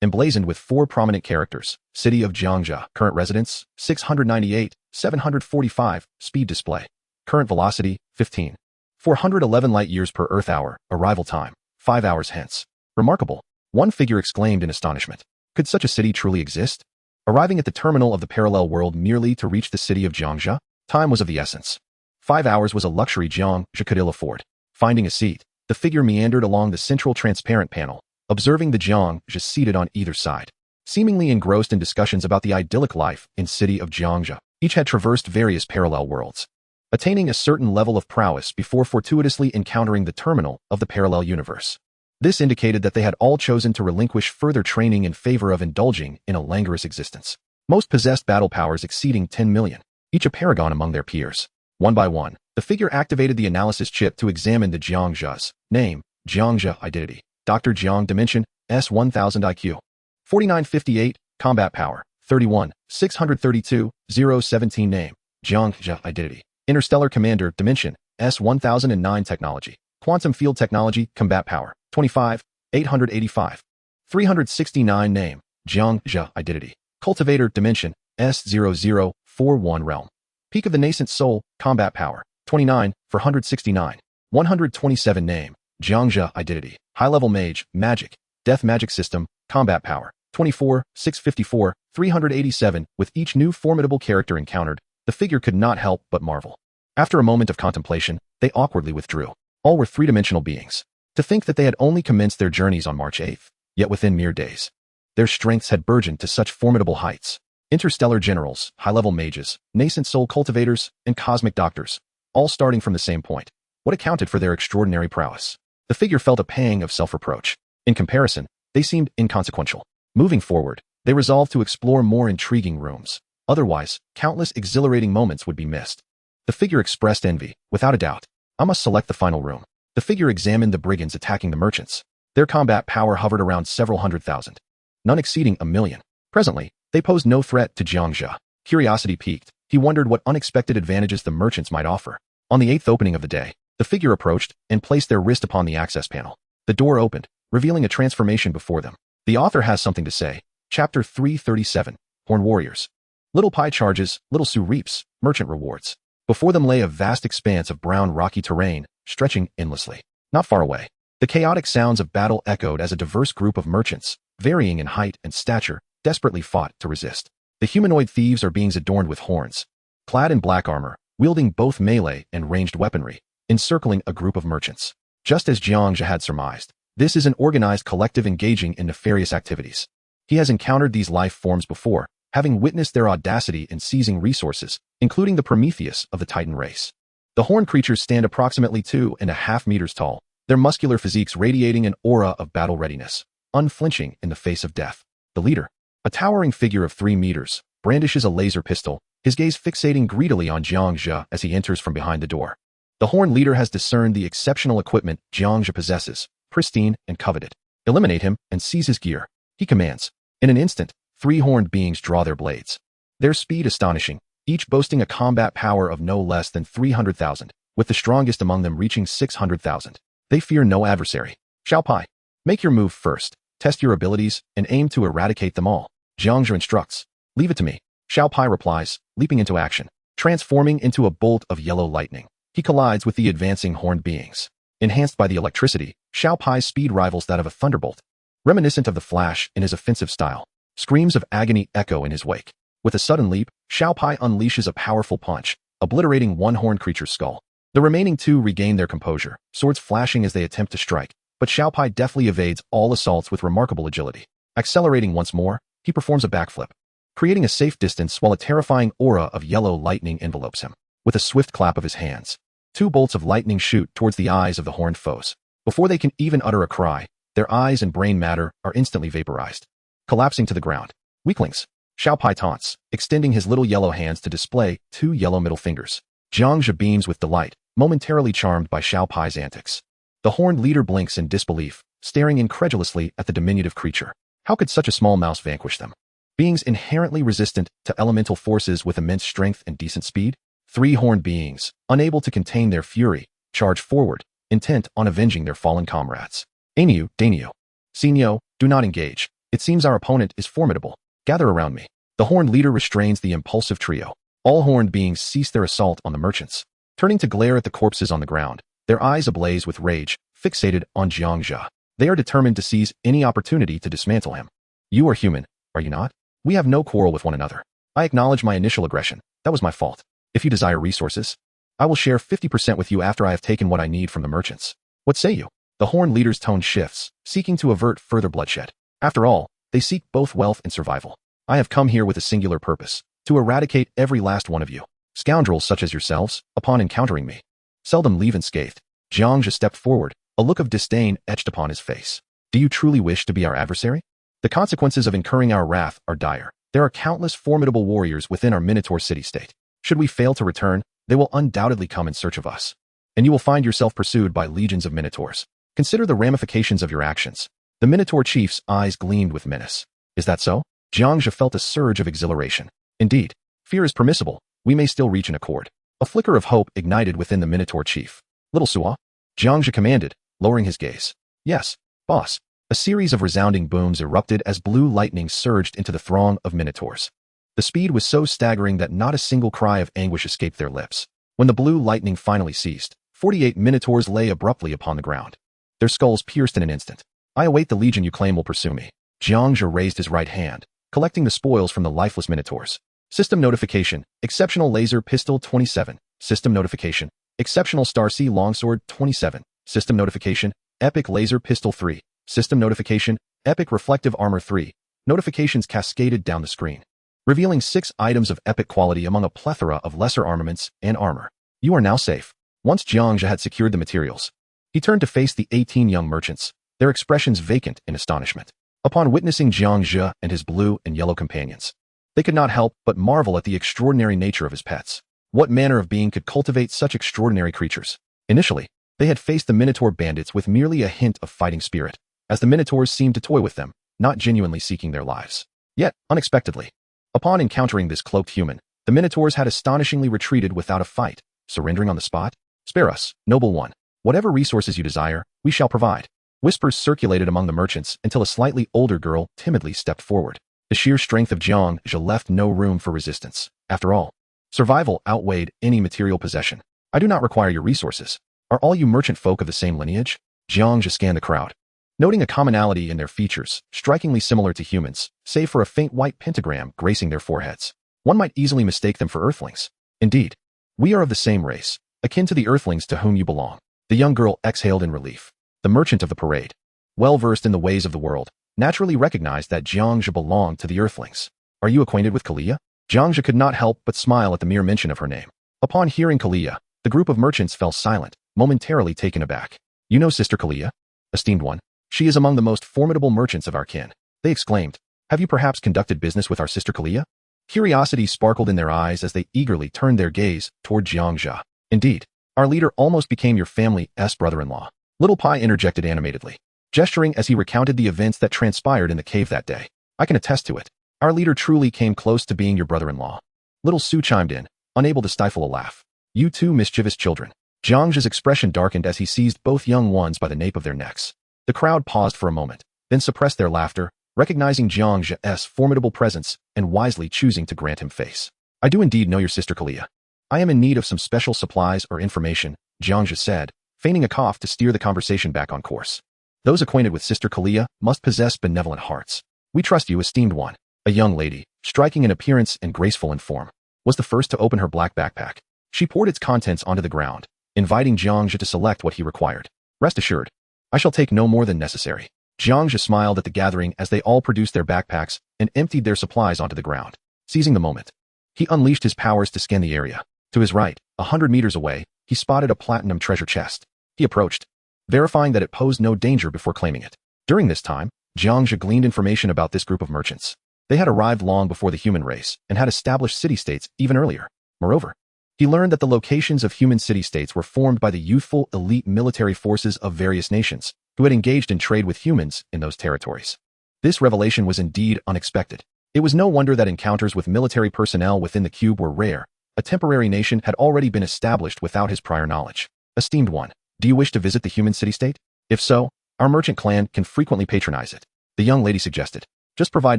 emblazoned with 4 prominent characters: City of Jiang Zhe, current residence, 698, 745, speed display. Current velocity, 15. 411 light years per Earth hour, arrival time, 5 hours hence. Remarkable, one figure exclaimed in astonishment. Could such a city truly exist? Arriving at the terminal of the parallel world merely to reach the city of Jiang Zhe, time was of the essence. 5 hours was a luxury Jiang Zhe could ill afford. Finding a seat, the figure meandered along the central transparent panel, observing the Jiang Zhe seated on either side. Seemingly engrossed in discussions about the idyllic life in city of Jiang Zhe, each had traversed various parallel worlds, attaining a certain level of prowess before fortuitously encountering the terminal of the parallel universe. This indicated that they had all chosen to relinquish further training in favor of indulging in a languorous existence. Most possessed battle powers exceeding 10 million, each a paragon among their peers. One by one, the figure activated the analysis chip to examine the Jiang Zhe's name, Jiang Zhe identity, Dr. Jiang dimension, S1000 IQ, 4958, combat power, 31, 632, 017 name, Jiang Zhe identity, interstellar commander dimension, S1009 technology, quantum field technology, combat power, 25, 885, 369 name, Jiang Zhe identity, cultivator dimension, S0041 realm. Peak of the nascent soul, combat power, 29, 469. 127 name, Jiang Zhe identity, high-level mage, magic, death magic system, combat power, 24, 654, 387. With each new formidable character encountered, the figure could not help but marvel. After a moment of contemplation, they awkwardly withdrew. All were three-dimensional beings. To think that they had only commenced their journeys on March 8th, yet within mere days, their strengths had burgeoned to such formidable heights. Interstellar generals, high-level mages, nascent soul cultivators, and cosmic doctors, all starting from the same point. What accounted for their extraordinary prowess? The figure felt a pang of self-reproach. In comparison, they seemed inconsequential. Moving forward, they resolved to explore more intriguing rooms. Otherwise, countless exhilarating moments would be missed. The figure expressed envy, without a doubt. I must select the final room. The figure examined the brigands attacking the merchants. Their combat power hovered around several 100,000, none exceeding 1,000,000. Presently, they posed no threat to Jiang Zhe. Curiosity piqued. He wondered what unexpected advantages the merchants might offer. On the 8th opening of the day, the figure approached and placed their wrist upon the access panel. The door opened, revealing a transformation before them. The author has something to say. Chapter 337, Horn Warriors. Little pie charges, little sou reaps, merchant rewards. Before them lay a vast expanse of brown rocky terrain, stretching endlessly. Not far away, the chaotic sounds of battle echoed as a diverse group of merchants, varying in height and stature, desperately fought to resist. The humanoid thieves are beings adorned with horns, clad in black armor, wielding both melee and ranged weaponry, encircling a group of merchants. Just as Jiang Zhe had surmised, this is an organized collective engaging in nefarious activities. He has encountered these life forms before, having witnessed their audacity in seizing resources, including the Prometheus of the Titan race. The horned creatures stand approximately 2.5 meters tall, their muscular physiques radiating an aura of battle readiness, unflinching in the face of death. The leader, a towering figure of 3 meters, brandishes a laser pistol, his gaze fixating greedily on Jiang Zhe as he enters from behind the door. The horned leader has discerned the exceptional equipment Jiang Zhe possesses, pristine and coveted. Eliminate him and seize his gear, he commands. In an instant, 3 horned beings draw their blades. Their speed astonishing, each boasting a combat power of no less than 300,000, with the strongest among them reaching 600,000. They fear no adversary. Xiaopai, make your move first, test your abilities, and aim to eradicate them all. Jiang Zhe instructs. Leave it to me. Xiaopai replies, leaping into action. Transforming into a bolt of yellow lightning, he collides with the advancing horned beings. Enhanced by the electricity, Xiaopai's speed rivals that of a thunderbolt. Reminiscent of the Flash in his offensive style, screams of agony echo in his wake. With a sudden leap, Xiaopai unleashes a powerful punch, obliterating one horned creature's skull. The remaining 2 regain their composure, swords flashing as they attempt to strike, but Xiaopai deftly evades all assaults with remarkable agility. Accelerating once more, he performs a backflip, creating a safe distance while a terrifying aura of yellow lightning envelopes him. With a swift clap of his hands, 2 bolts of lightning shoot towards the eyes of the horned foes. Before they can even utter a cry, their eyes and brain matter are instantly vaporized, collapsing to the ground. Weaklings, Xiaopai taunts, extending his little yellow hands to display 2 yellow middle fingers. Jiang Zhe beams with delight, momentarily charmed by Xiaopai's antics. The horned leader blinks in disbelief, staring incredulously at the diminutive creature. How could such a small mouse vanquish them? Beings inherently resistant to elemental forces with immense strength and decent speed? 3 horned beings, unable to contain their fury, charge forward, intent on avenging their fallen comrades. Ainyu, Dainyu. Xinyo, do not engage. It seems our opponent is formidable. Gather around me. The horned leader restrains the impulsive trio. All horned beings cease their assault on the merchants, turning to glare at the corpses on the ground, their eyes ablaze with rage, fixated on Jiang Zhe. They are determined to seize any opportunity to dismantle him. You are human, are you not? We have no quarrel with one another. I acknowledge my initial aggression. That was my fault. If you desire resources, I will share 50% with you after I have taken what I need from the merchants. What say you? The horned leader's tone shifts, seeking to avert further bloodshed. After all, they seek both wealth and survival. I have come here with a singular purpose, to eradicate every last one of you. Scoundrels such as yourselves, upon encountering me, seldom leave unscathed. Jiang Zhe stepped forward, a look of disdain etched upon his face. Do you truly wish to be our adversary? The consequences of incurring our wrath are dire. There are countless formidable warriors within our Minotaur city-state. Should we fail to return, they will undoubtedly come in search of us, and you will find yourself pursued by legions of Minotaurs. Consider the ramifications of your actions. The Minotaur chief's eyes gleamed with menace. Is that so? Jiang Zhe felt a surge of exhilaration. Indeed, fear is permissible. We may still reach an accord. A flicker of hope ignited within the Minotaur chief. Little Suo? Jiang Zhe commanded, lowering his gaze. Yes, boss. A series of resounding booms erupted as blue lightning surged into the throng of Minotaurs. The speed was so staggering that not a single cry of anguish escaped their lips. When the blue lightning finally ceased, 48 Minotaurs lay abruptly upon the ground, their skulls pierced in an instant. I await the legion you claim will pursue me. Jiang Zhe raised his right hand, collecting the spoils from the lifeless Minotaurs. System notification, exceptional laser pistol 27. System notification, exceptional Star Sea longsword 27. System notification, epic laser pistol 3. System notification, epic reflective armor 3. Notifications cascaded down the screen, revealing 6 items of epic quality among a plethora of lesser armaments and armor. You are now safe. Once Jiang Zhe had secured the materials, he turned to face the 18 young merchants, their expressions vacant in astonishment. Upon witnessing Jiang Zhe and his blue and yellow companions, they could not help but marvel at the extraordinary nature of his pets. What manner of being could cultivate such extraordinary creatures? Initially, they had faced the Minotaur bandits with merely a hint of fighting spirit, as the Minotaurs seemed to toy with them, not genuinely seeking their lives. Yet, unexpectedly, upon encountering this cloaked human, the Minotaurs had astonishingly retreated without a fight, surrendering on the spot. "Spare us, noble one. Whatever resources you desire, we shall provide." Whispers circulated among the merchants until a slightly older girl timidly stepped forward. The sheer strength of Jiang Zhe left no room for resistance. After all, survival outweighed any material possession. "I do not require your resources. Are all you merchant folk of the same lineage?" Jiang Zhe scanned the crowd, noting a commonality in their features, strikingly similar to humans, save for a faint white pentagram gracing their foreheads. One might easily mistake them for earthlings. "Indeed, we are of the same race, akin to the earthlings to whom you belong." The young girl exhaled in relief. The merchant of the parade, well versed in the ways of the world, naturally recognized that Jiang Zhe belonged to the earthlings. "Are you acquainted with Kalia?" Jiang Zhe could not help but smile at the mere mention of her name. Upon hearing Kalia, the group of merchants fell silent, momentarily taken aback. "You know Sister Kalia, esteemed one? She is among the most formidable merchants of our kin," they exclaimed. "Have you perhaps conducted business with our Sister Kalia?" Curiosity sparkled in their eyes as they eagerly turned their gaze toward Jiang Zhe. "Indeed, our leader almost became your family's brother-in-law." Little Pai interjected animatedly, gesturing as he recounted the events that transpired in the cave that day. "I can attest to it. Our leader truly came close to being your brother-in-law." Little Su chimed in, unable to stifle a laugh. "You two mischievous children." Jiang Zhe's expression darkened as he seized both young ones by the nape of their necks. The crowd paused for a moment, then suppressed their laughter, recognizing Jiang Zhe's formidable presence and wisely choosing to grant him face. "I do indeed know your sister Kalia. I am in need of some special supplies or information," Jiang Zhe said, feigning a cough to steer the conversation back on course. "Those acquainted with Sister Kalia must possess benevolent hearts. We trust you, esteemed one." A young lady, striking in appearance and graceful in form, was the first to open her black backpack. She poured its contents onto the ground, inviting Jiang Zhe to select what he required. "Rest assured, I shall take no more than necessary." Jiang Zhe smiled at the gathering as they all produced their backpacks and emptied their supplies onto the ground. Seizing the moment, he unleashed his powers to scan the area. To his right, 100 meters away, he spotted a platinum treasure chest. He approached, verifying that it posed no danger before claiming it. During this time, Jiang Zhe gleaned information about this group of merchants. They had arrived long before the human race and had established city-states even earlier. Moreover, he learned that the locations of human city-states were formed by the youthful elite military forces of various nations who had engaged in trade with humans in those territories. This revelation was indeed unexpected. It was no wonder that encounters with military personnel within the cube were rare. A temporary nation had already been established without his prior knowledge. "Esteemed one, do you wish to visit the human city-state? If so, our merchant clan can frequently patronize it," the young lady suggested. "Just provide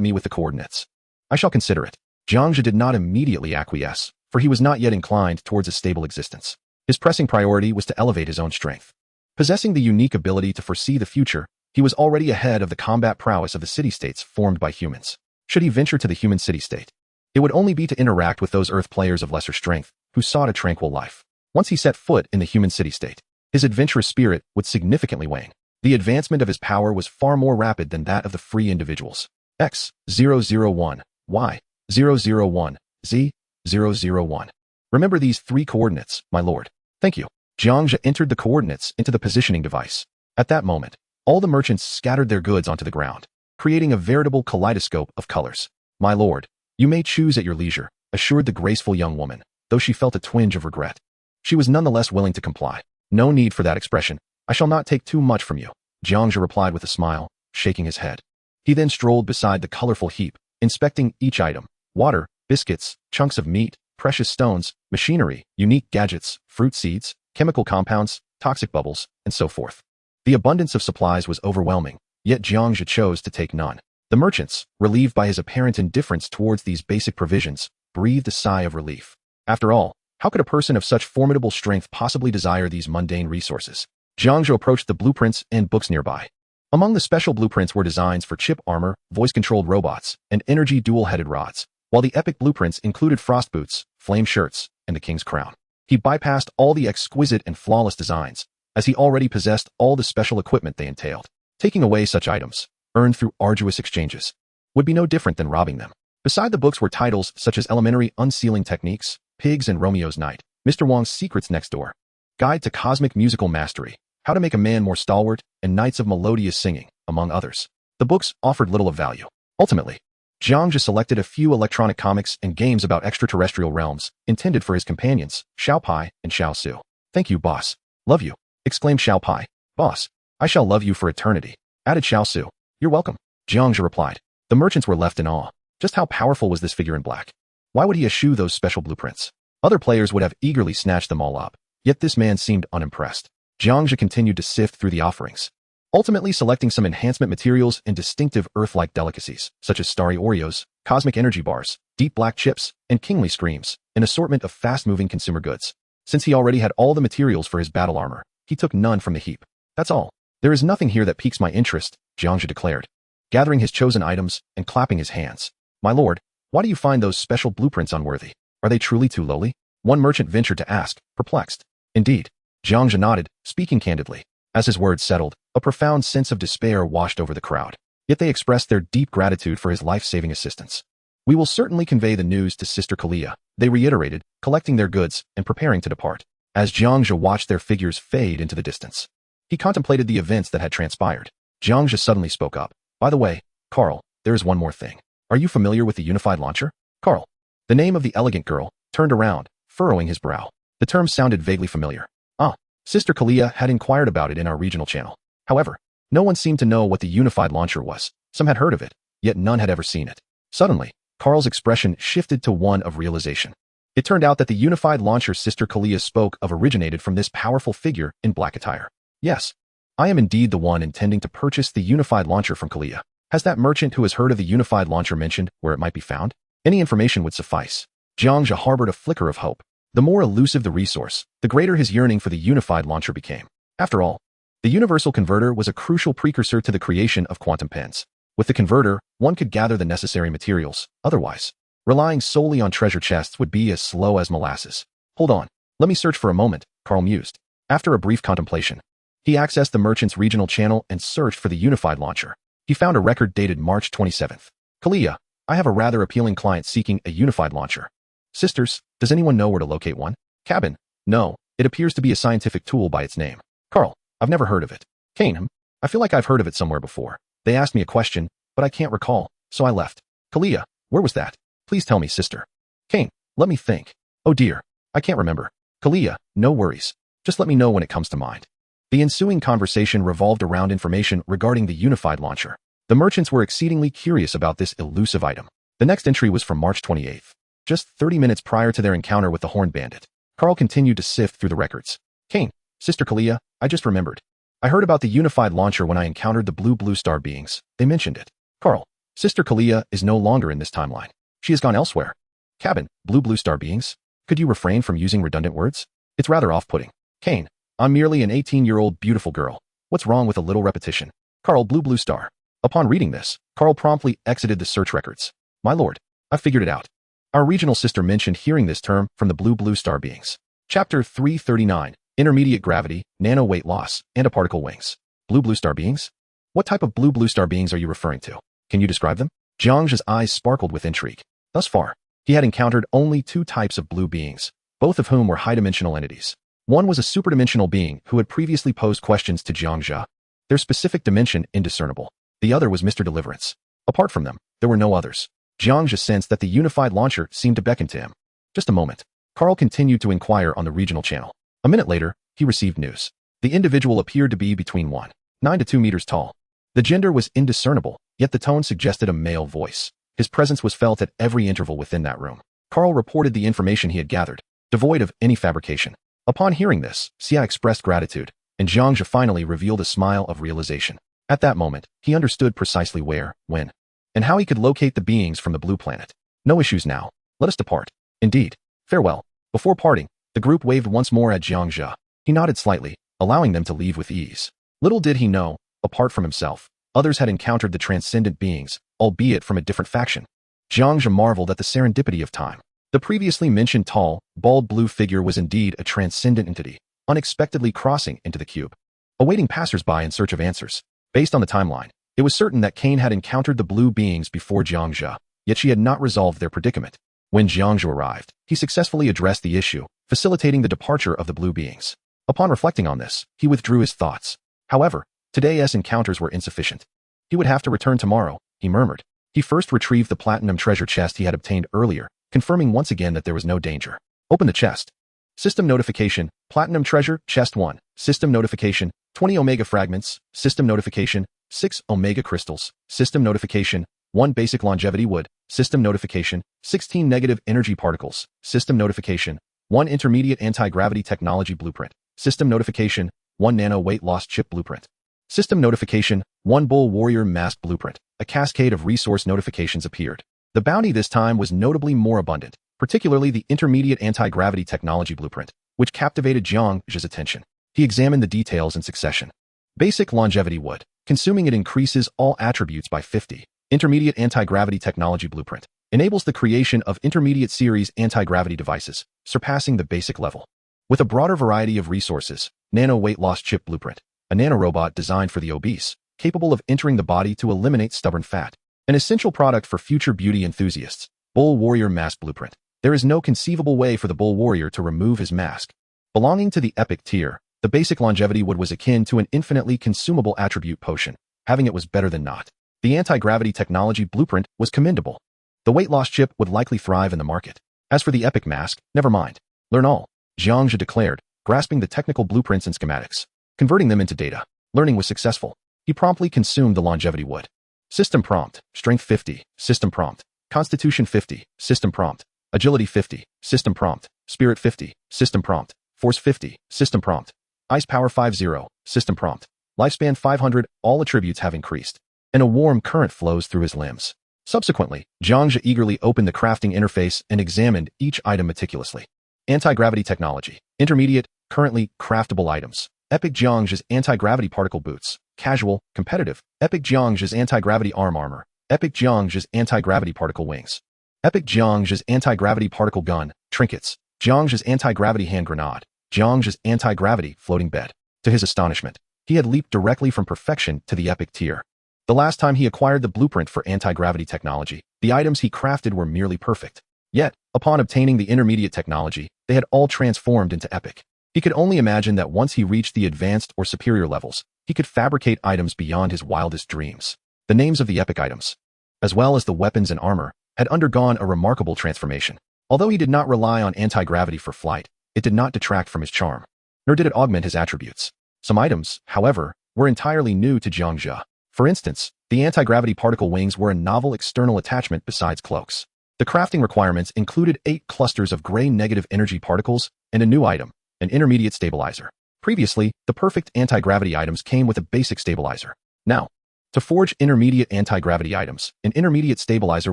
me with the coordinates. I shall consider it." Jiang Zhe did not immediately acquiesce, for he was not yet inclined towards a stable existence. His pressing priority was to elevate his own strength. Possessing the unique ability to foresee the future, he was already ahead of the combat prowess of the city-states formed by humans. Should he venture to the human city-state, it would only be to interact with those Earth players of lesser strength who sought a tranquil life. Once he set foot in the human city-state, his adventurous spirit would significantly wane. The advancement of his power was far more rapid than that of the free individuals. X001, Y001, Z001. Remember these 3 coordinates, my lord. "Thank you." Jiang Zhe entered the coordinates into the positioning device. At that moment, all the merchants scattered their goods onto the ground, creating a veritable kaleidoscope of colors. "My lord, you may choose at your leisure," assured the graceful young woman, though she felt a twinge of regret. She was nonetheless willing to comply. "No need for that expression. I shall not take too much from you," Jiang Zhe replied with a smile, shaking his head. He then strolled beside the colorful heap, inspecting each item: water, biscuits, chunks of meat, precious stones, machinery, unique gadgets, fruit seeds, chemical compounds, toxic bubbles, and so forth. The abundance of supplies was overwhelming, yet Jiang Zhe chose to take none. The merchants, relieved by his apparent indifference towards these basic provisions, breathed a sigh of relief. After all, how could a person of such formidable strength possibly desire these mundane resources? Jiang Zhe approached the blueprints and books nearby. Among the special blueprints were designs for chip armor, voice-controlled robots, and energy dual-headed rods, while the epic blueprints included frost boots, flame shirts, and the king's crown. He bypassed all the exquisite and flawless designs, as he already possessed all the special equipment they entailed. Taking away such items, earned through arduous exchanges, would be no different than robbing them. Beside the books were titles such as Elementary Unsealing Techniques, Pigs and Romeo's Night, Mr. Wong's Secrets Next Door, Guide to Cosmic Musical Mastery, How to Make a Man More Stalwart, and Nights of Melodious Singing, among others. The books offered little of value. Ultimately, Jiang Zhe selected a few electronic comics and games about extraterrestrial realms, intended for his companions, Xiao Pai and Xiao Su. "Thank you, boss. Love you," exclaimed Xiao Pai. "Boss, I shall love you for eternity," added Xiao Su. "You're welcome," Jiang Zhe replied. The merchants were left in awe. Just how powerful was this figure in black? Why would he eschew those special blueprints? Other players would have eagerly snatched them all up, yet this man seemed unimpressed. Jiang Zhe continued to sift through the offerings, ultimately selecting some enhancement materials and distinctive Earth-like delicacies, such as starry Oreos, cosmic energy bars, deep black chips, and kingly screams, an assortment of fast-moving consumer goods. Since he already had all the materials for his battle armor, he took none from the heap. "That's all. There is nothing here that piques my interest," Jiang Zhe declared, gathering his chosen items and clapping his hands. "My lord, why do you find those special blueprints unworthy? Are they truly too lowly?" one merchant ventured to ask, perplexed. "Indeed," Jiang Zhe nodded, speaking candidly. As his words settled, a profound sense of despair washed over the crowd. Yet they expressed their deep gratitude for his life-saving assistance. "We will certainly convey the news to Sister Kalia," they reiterated, collecting their goods and preparing to depart. As Jiang Zhe watched their figures fade into the distance, he contemplated the events that had transpired. Jiang Zhe suddenly spoke up. "By the way, Carl, there is one more thing. Are you familiar with the unified launcher?" Carl, the name of the elegant girl, turned around, furrowing his brow. The term sounded vaguely familiar. "Ah, Sister Kalia had inquired about it in our regional channel. However, no one seemed to know what the unified launcher was. Some had heard of it, yet none had ever seen it." Suddenly, Carl's expression shifted to one of realization. It turned out that the unified launcher Sister Kalia spoke of originated from this powerful figure in black attire. "Yes, I am indeed the one intending to purchase the unified launcher from Kalia. Has that merchant who has heard of the unified launcher mentioned where it might be found? Any information would suffice." Jiang Zhe harbored a flicker of hope. The more elusive the resource, the greater his yearning for the unified launcher became. After all, the universal converter was a crucial precursor to the creation of quantum pens. With the converter, one could gather the necessary materials. Otherwise, relying solely on treasure chests would be as slow as molasses. "Hold on, let me search for a moment," Carl mused. After a brief contemplation, he accessed the merchant's regional channel and searched for the unified launcher. He found a record dated March 27th. "Kalia, I have a rather appealing client seeking a unified launcher. Sisters, does anyone know where to locate one?" "Cabin, no, it appears to be a scientific tool by its name." "Carl, I've never heard of it." "Kane, I feel like I've heard of it somewhere before. They asked me a question, but I can't recall, so I left." "Kalia, where was that? Please tell me, sister." "Kane, let me think. Oh dear, I can't remember." "Kalia, no worries. Just let me know when it comes to mind." The ensuing conversation revolved around information regarding the unified launcher. The merchants were exceedingly curious about this elusive item. The next entry was from March 28th. Just 30 minutes prior to their encounter with the Horned Bandit. Carl continued to sift through the records. "Kane, Sister Kalia, I just remembered. I heard about the unified launcher when I encountered the blue star beings. They mentioned it." "Carl, Sister Kalia is no longer in this timeline. She has gone elsewhere." "Cabin, blue star beings? Could you refrain from using redundant words? It's rather off-putting." "Kane, I'm merely an 18-year-old beautiful girl. What's wrong with a little repetition?" "Carl, blue star." Upon reading this, Carl promptly exited the search records. "My lord, I figured it out. Our regional sister mentioned hearing this term from the blue star beings." Chapter 339, Intermediate Gravity, Nano Weight Loss, and a Particle Wings. Blue star beings? What type of blue star beings are you referring to? Can you describe them? Jiang Zhe's eyes sparkled with intrigue. Thus far, he had encountered only two types of blue beings, both of whom were high-dimensional entities. One was a superdimensional being who had previously posed questions to Jiang Zhe, their specific dimension indiscernible. The other was Mr. Deliverance. Apart from them, there were no others. Jiang Zhe sensed that the unified launcher seemed to beckon to him. Just a moment. Carl continued to inquire on the regional channel. A minute later, he received news. The individual appeared to be between 1.9 to 2 meters tall. The gender was indiscernible, yet the tone suggested a male voice. His presence was felt at every interval within that room. Carl reported the information he had gathered, devoid of any fabrication. Upon hearing this, Xia expressed gratitude, and Jiang Zhe finally revealed a smile of realization. At that moment, he understood precisely where, when, and how he could locate the beings from the blue planet. "No issues now. Let us depart." "Indeed. Farewell." Before parting, the group waved once more at Jiang Zhe. He nodded slightly, allowing them to leave with ease. Little did he know, apart from himself, others had encountered the transcendent beings, albeit from a different faction. Jiang Zhe marveled at the serendipity of time. The previously mentioned tall, bald blue figure was indeed a transcendent entity, unexpectedly crossing into the cube, awaiting passers-by in search of answers. Based on the timeline, it was certain that Kane had encountered the blue beings before Jiang Zhe. yet she had not resolved their predicament. When Jiang Zhe arrived, he successfully addressed the issue, facilitating the departure of the blue beings. Upon reflecting on this, he withdrew his thoughts. However, today's encounters were insufficient. He would have to return tomorrow, he murmured. He first retrieved the platinum treasure chest he had obtained earlier, confirming once again that there was no danger. Open the chest. System notification, platinum treasure, chest 1. System notification, 20 omega fragments. System notification, 6 omega crystals. System notification, 1 basic longevity wood. System notification, 16 negative energy particles. System notification, 1 intermediate anti-gravity technology blueprint. System notification, 1 nano weight loss chip blueprint. System notification, 1 bull warrior mask blueprint. A cascade of resource notifications appeared. The bounty this time was notably more abundant, particularly the intermediate anti-gravity technology blueprint, which captivated Jiang Zhe's attention. He examined the details in succession. Basic longevity wood. Consuming it increases all attributes by 50. Intermediate anti-gravity technology blueprint. Enables the creation of intermediate series anti-gravity devices, surpassing the basic level. With a broader variety of resources, nano weight loss chip blueprint. A nanorobot designed for the obese, capable of entering the body to eliminate stubborn fat. An essential product for future beauty enthusiasts. Bull warrior mask blueprint. There is no conceivable way for the bull warrior to remove his mask. Belonging to the epic tier, the basic longevity wood was akin to an infinitely consumable attribute potion. Having it was better than not. The anti-gravity technology blueprint was commendable. The weight loss chip would likely thrive in the market. As for the epic mask, never mind. Learn all, Jiang Zhe declared, grasping the technical blueprints and schematics. Converting them into data. Learning was successful. He promptly consumed the longevity wood. System prompt, strength 50, system prompt, constitution 50, system prompt, agility 50, system prompt, spirit 50, system prompt, force 50, system prompt, ice power 50, system prompt, lifespan 500, all attributes have increased, and a warm current flows through his limbs. Subsequently, Jiang Zhe eagerly opened the crafting interface and examined each item meticulously. Anti-gravity technology, intermediate, currently craftable items. Epic Jiang Zhe's anti-gravity particle boots, casual, competitive. Epic Jiang Zhe's anti-gravity armor. Epic Jiang Zhe's anti-gravity particle wings. Epic Jiang Zhe's anti-gravity particle gun, trinkets. Jiang Zhe's anti-gravity hand grenade. Jiang Zhe's anti-gravity floating bed. To his astonishment, he had leaped directly from perfection to the epic tier. The last time he acquired the blueprint for anti-gravity technology, the items he crafted were merely perfect. Yet, upon obtaining the intermediate technology, they had all transformed into epic. He could only imagine that once he reached the advanced or superior levels, he could fabricate items beyond his wildest dreams. The names of the epic items, as well as the weapons and armor, had undergone a remarkable transformation. Although he did not rely on anti-gravity for flight, it did not detract from his charm, nor did it augment his attributes. Some items, however, were entirely new to Jiang Zhe. For instance, the anti-gravity particle wings were a novel external attachment besides cloaks. The crafting requirements included 8 clusters of gray negative energy particles and a new item, an intermediate stabilizer. Previously, the perfect anti-gravity items came with a basic stabilizer. Now, to forge intermediate anti-gravity items, an intermediate stabilizer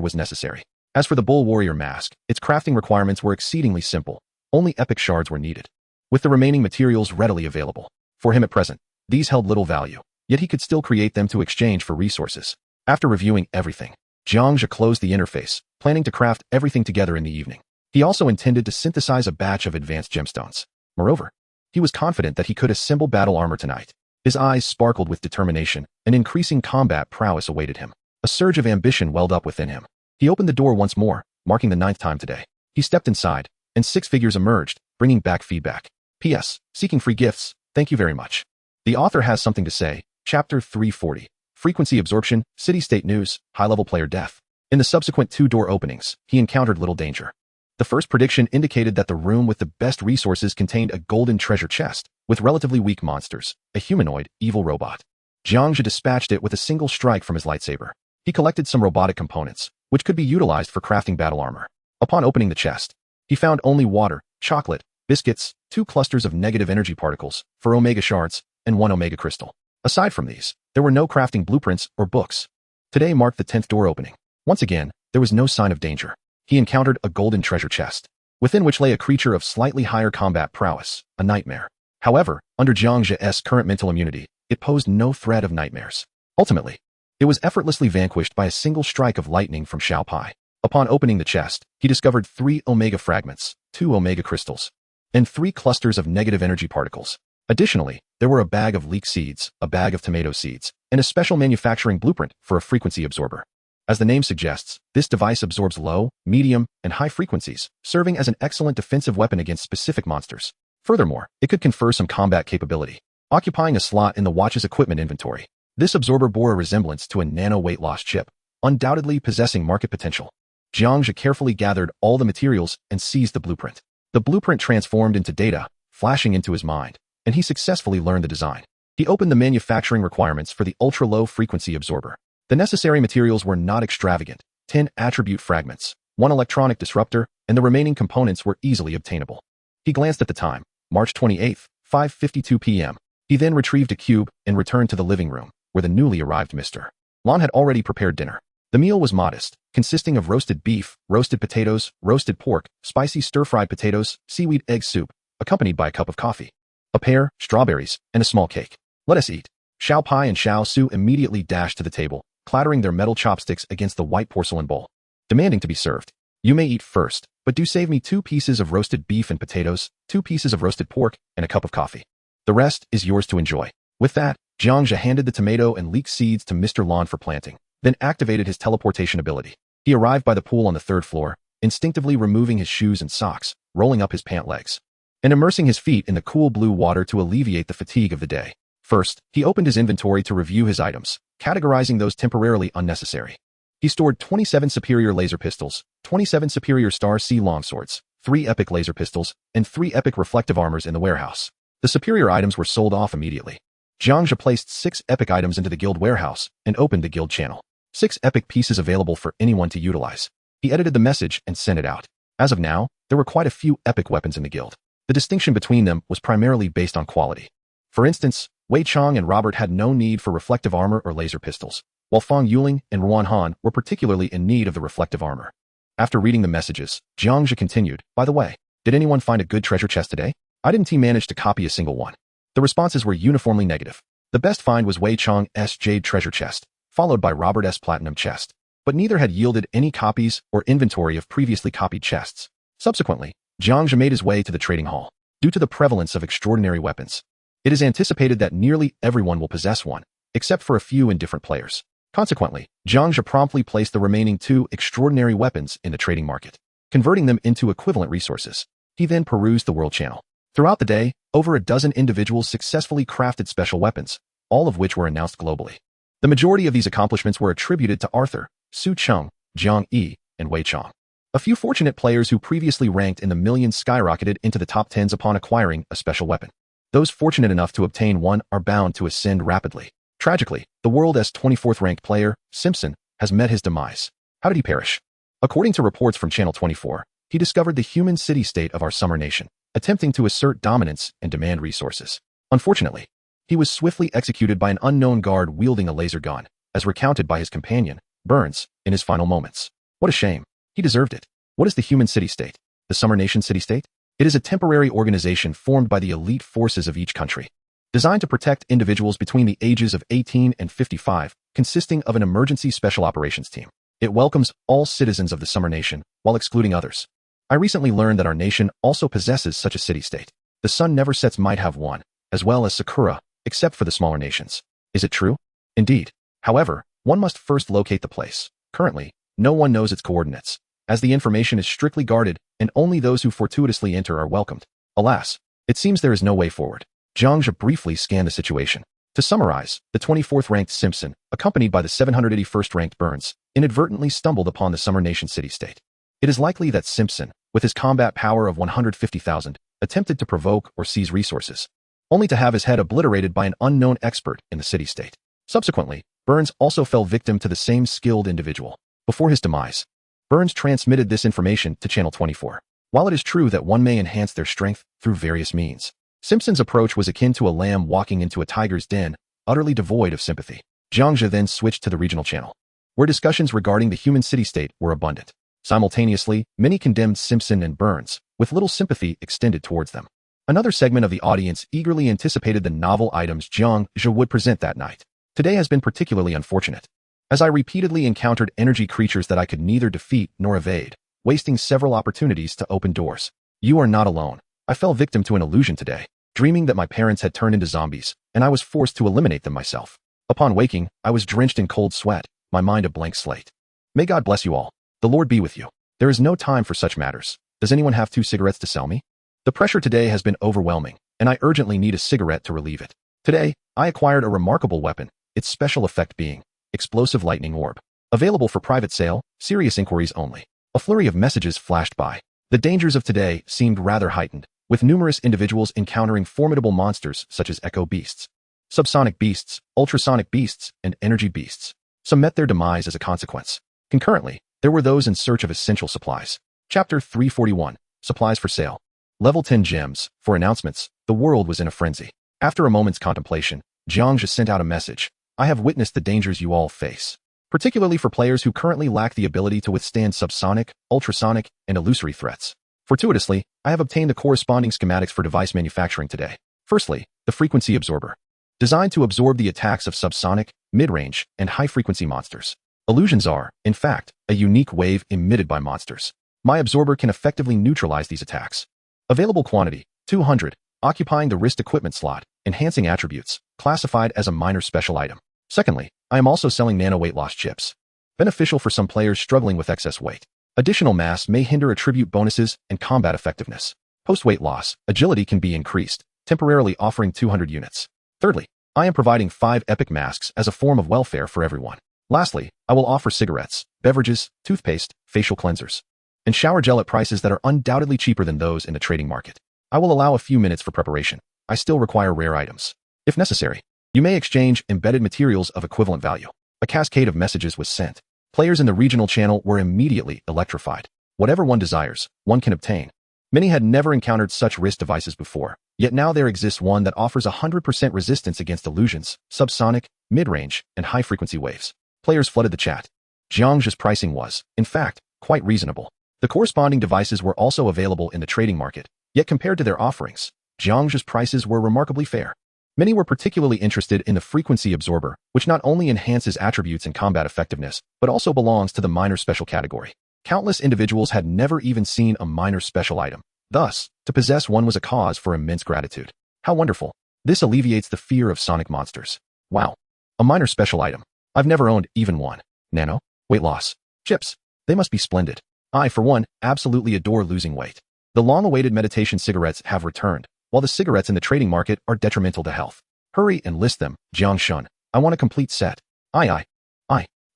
was necessary. As for the bull warrior mask, its crafting requirements were exceedingly simple. Only epic shards were needed, with the remaining materials readily available. For him at present, these held little value, yet he could still create them to exchange for resources. After reviewing everything, Jiang Zhe closed the interface, planning to craft everything together in the evening. He also intended to synthesize a batch of advanced gemstones. Moreover, he was confident that he could assemble battle armor tonight. His eyes sparkled with determination, and increasing combat prowess awaited him. A surge of ambition welled up within him. He opened the door once more, marking the 9th time today. He stepped inside, and 6 figures emerged, bringing back feedback. P.S. Seeking free gifts, thank you very much. The author has something to say. Chapter 340. Frequency absorption, city-state news, high-level player death. In the subsequent 2 door openings, he encountered little danger. The first prediction indicated that the room with the best resources contained a golden treasure chest, with relatively weak monsters, a humanoid, evil robot. Jiang Zhe dispatched it with a single strike from his lightsaber. He collected some robotic components, which could be utilized for crafting battle armor. Upon opening the chest, he found only water, chocolate, biscuits, 2 clusters of negative energy particles, 4 omega shards, and 1 omega crystal. Aside from these, there were no crafting blueprints or books. Today marked the 10th door opening. Once again, there was no sign of danger. He encountered a golden treasure chest, within which lay a creature of slightly higher combat prowess, a nightmare. However, under Jiang Zhe's current mental immunity, it posed no threat of nightmares. Ultimately, it was effortlessly vanquished by a single strike of lightning from Xiao Pai. Upon opening the chest, he discovered 3 omega fragments, 2 omega crystals, and 3 clusters of negative energy particles. Additionally, there were a bag of leek seeds, a bag of tomato seeds, and a special manufacturing blueprint for a frequency absorber. As the name suggests, this device absorbs low, medium, and high frequencies, serving as an excellent defensive weapon against specific monsters. Furthermore, it could confer some combat capability, occupying a slot in the watch's equipment inventory. This absorber bore a resemblance to a nano-weight loss chip, undoubtedly possessing market potential. Jiang Zhe carefully gathered all the materials and seized the blueprint. The blueprint transformed into data, flashing into his mind, and he successfully learned the design. He opened the manufacturing requirements for the ultra-low frequency absorber. The necessary materials were not extravagant: 10 attribute fragments, 1 electronic disruptor, and the remaining components were easily obtainable. He glanced at the time, March 28, 5:52 p.m. He then retrieved a cube and returned to the living room, where the newly arrived Mr. Lon had already prepared dinner. The meal was modest, consisting of roasted beef, roasted potatoes, roasted pork, spicy stir-fried potatoes, seaweed egg soup, accompanied by a cup of coffee, a pear, strawberries, and a small cake. "Let us eat." Xiao Pai and Xiao Su immediately dashed to the table, clattering their metal chopsticks against the white porcelain bowl, demanding to be served. "You may eat first, but do save me 2 pieces of roasted beef and potatoes, 2 pieces of roasted pork, and a cup of coffee. The rest is yours to enjoy." With that, Jiang Zhe handed the tomato and leek seeds to Mr. Lon for planting, then activated his teleportation ability. He arrived by the pool on the 3rd floor, instinctively removing his shoes and socks, rolling up his pant legs, and immersing his feet in the cool blue water to alleviate the fatigue of the day. First, he opened his inventory to review his items, categorizing those temporarily unnecessary. He stored 27 superior laser pistols, 27 superior Star C longswords, 3 epic laser pistols, and 3 epic reflective armors in the warehouse. The superior items were sold off immediately. Jiang Zhe placed 6 epic items into the guild warehouse and opened the guild channel. 6 epic pieces available for anyone to utilize. He edited the message and sent it out. As of now, there were quite a few epic weapons in the guild. The distinction between them was primarily based on quality. For instance, Wei Chong and Robert had no need for reflective armor or laser pistols, while Fang Yuling and Ruan Han were particularly in need of the reflective armor. After reading the messages, Jiang Zhe continued, "By the way, did anyone find a good treasure chest today? I didn't manage to copy a single one." The responses were uniformly negative. The best find was Wei Chong's jade treasure chest, followed by Robert's platinum chest, but neither had yielded any copies or inventory of previously copied chests. Subsequently, Jiang Zhe made his way to the trading hall. Due to the prevalence of extraordinary weapons, it is anticipated that nearly everyone will possess one, except for a few indifferent players. Consequently, Jiang Zhe promptly placed the remaining 2 extraordinary weapons in the trading market, converting them into equivalent resources. He then perused the world channel. Throughout the day, over a dozen individuals successfully crafted special weapons, all of which were announced globally. The majority of these accomplishments were attributed to Arthur, Su Cheng, Jiang Yi, and Wei Chong. A few fortunate players who previously ranked in the millions skyrocketed into the top 10s upon acquiring a special weapon. Those fortunate enough to obtain one are bound to ascend rapidly. Tragically, the world's 24th ranked player, Simpson, has met his demise. How did he perish? According to reports from Channel 24, he discovered the human city-state of our summer nation, attempting to assert dominance and demand resources. Unfortunately, he was swiftly executed by an unknown guard wielding a laser gun, as recounted by his companion, Burns, in his final moments. What a shame. He deserved it. What is the human city-state? The summer nation city-state? It is a temporary organization formed by the elite forces of each country, designed to protect individuals between the ages of 18 and 55, consisting of an emergency special operations team. It welcomes all citizens of the summer nation, while excluding others. I recently learned that our nation also possesses such a city-state. The sun never sets might have one, as well as Sakura, except for the smaller nations. Is it true? Indeed. However, one must first locate the place. Currently, no one knows its coordinates, as the information is strictly guarded and only those who fortuitously enter are welcomed. Alas, it seems there is no way forward. Jiang Zhe briefly scanned the situation. To summarize, the 24th ranked Simpson, accompanied by the 781st ranked Burns, inadvertently stumbled upon the summer nation city-state. It is likely that Simpson, with his combat power of 150,000, attempted to provoke or seize resources, only to have his head obliterated by an unknown expert in the city-state. Subsequently, Burns also fell victim to the same skilled individual. Before his demise, Burns transmitted this information to Channel 24. While it is true that one may enhance their strength through various means, Simpson's approach was akin to a lamb walking into a tiger's den, utterly devoid of sympathy. Jiang Zhe then switched to the regional channel, where discussions regarding the human city-state were abundant. Simultaneously, many condemned Simpson and Burns, with little sympathy extended towards them. Another segment of the audience eagerly anticipated the novel items Jiang Zhe would present that night. Today has been particularly unfortunate, as I repeatedly encountered energy creatures that I could neither defeat nor evade, wasting several opportunities to open doors. You are not alone. I fell victim to an illusion today, dreaming that my parents had turned into zombies, and I was forced to eliminate them myself. Upon waking, I was drenched in cold sweat, my mind a blank slate. May God bless you all. The Lord be with you. There is no time for such matters. Does anyone have 2 cigarettes to sell me? The pressure today has been overwhelming, and I urgently need a cigarette to relieve it. Today, I acquired a remarkable weapon, its special effect being explosive lightning orb. Available for private sale, serious inquiries only. A flurry of messages flashed by. The dangers of today seemed rather heightened, with numerous individuals encountering formidable monsters such as echo beasts, subsonic beasts, ultrasonic beasts, and energy beasts. Some met their demise as a consequence. Concurrently, there were those in search of essential supplies. Chapter 341, Supplies for Sale. Level 10 Gems. For announcements, the world was in a frenzy. After a moment's contemplation, Jiang Zhe sent out a message. I have witnessed the dangers you all face, particularly for players who currently lack the ability to withstand subsonic, ultrasonic, and illusory threats. Fortuitously, I have obtained the corresponding schematics for device manufacturing today. Firstly, the frequency absorber. Designed to absorb the attacks of subsonic, mid-range, and high-frequency monsters. Illusions are, in fact, a unique wave emitted by monsters. My absorber can effectively neutralize these attacks. Available quantity, 200, occupying the wrist equipment slot, enhancing attributes, classified as a minor special item. Secondly, I am also selling nano weight loss chips. Beneficial for some players struggling with excess weight. Additional mass may hinder attribute bonuses and combat effectiveness. Post-weight loss, agility can be increased, temporarily offering 200 units. Thirdly, I am providing 5 epic masks as a form of welfare for everyone. Lastly, I will offer cigarettes, beverages, toothpaste, facial cleansers, and shower gel at prices that are undoubtedly cheaper than those in the trading market. I will allow a few minutes for preparation. I still require rare items. If necessary, you may exchange embedded materials of equivalent value. A cascade of messages was sent. Players in the regional channel were immediately electrified. Whatever one desires, one can obtain. Many had never encountered such wrist devices before, yet now there exists one that offers 100% resistance against illusions, subsonic, mid-range, and high-frequency waves. Players flooded the chat. Jiang Zhe's pricing was, in fact, quite reasonable. The corresponding devices were also available in the trading market, yet compared to their offerings, Jiang Zhe's prices were remarkably fair. Many were particularly interested in the frequency absorber, which not only enhances attributes and combat effectiveness, but also belongs to the minor special category. Countless individuals had never even seen a minor special item. Thus, to possess one was a cause for immense gratitude. How wonderful. This alleviates the fear of sonic monsters. Wow. A minor special item. I've never owned even one. Nano, weight loss, chips. They must be splendid. I, for one, absolutely adore losing weight. The long-awaited meditation cigarettes have returned, while the cigarettes in the trading market are detrimental to health. Hurry and list them, Jiang Shun. I want a complete set. Aye.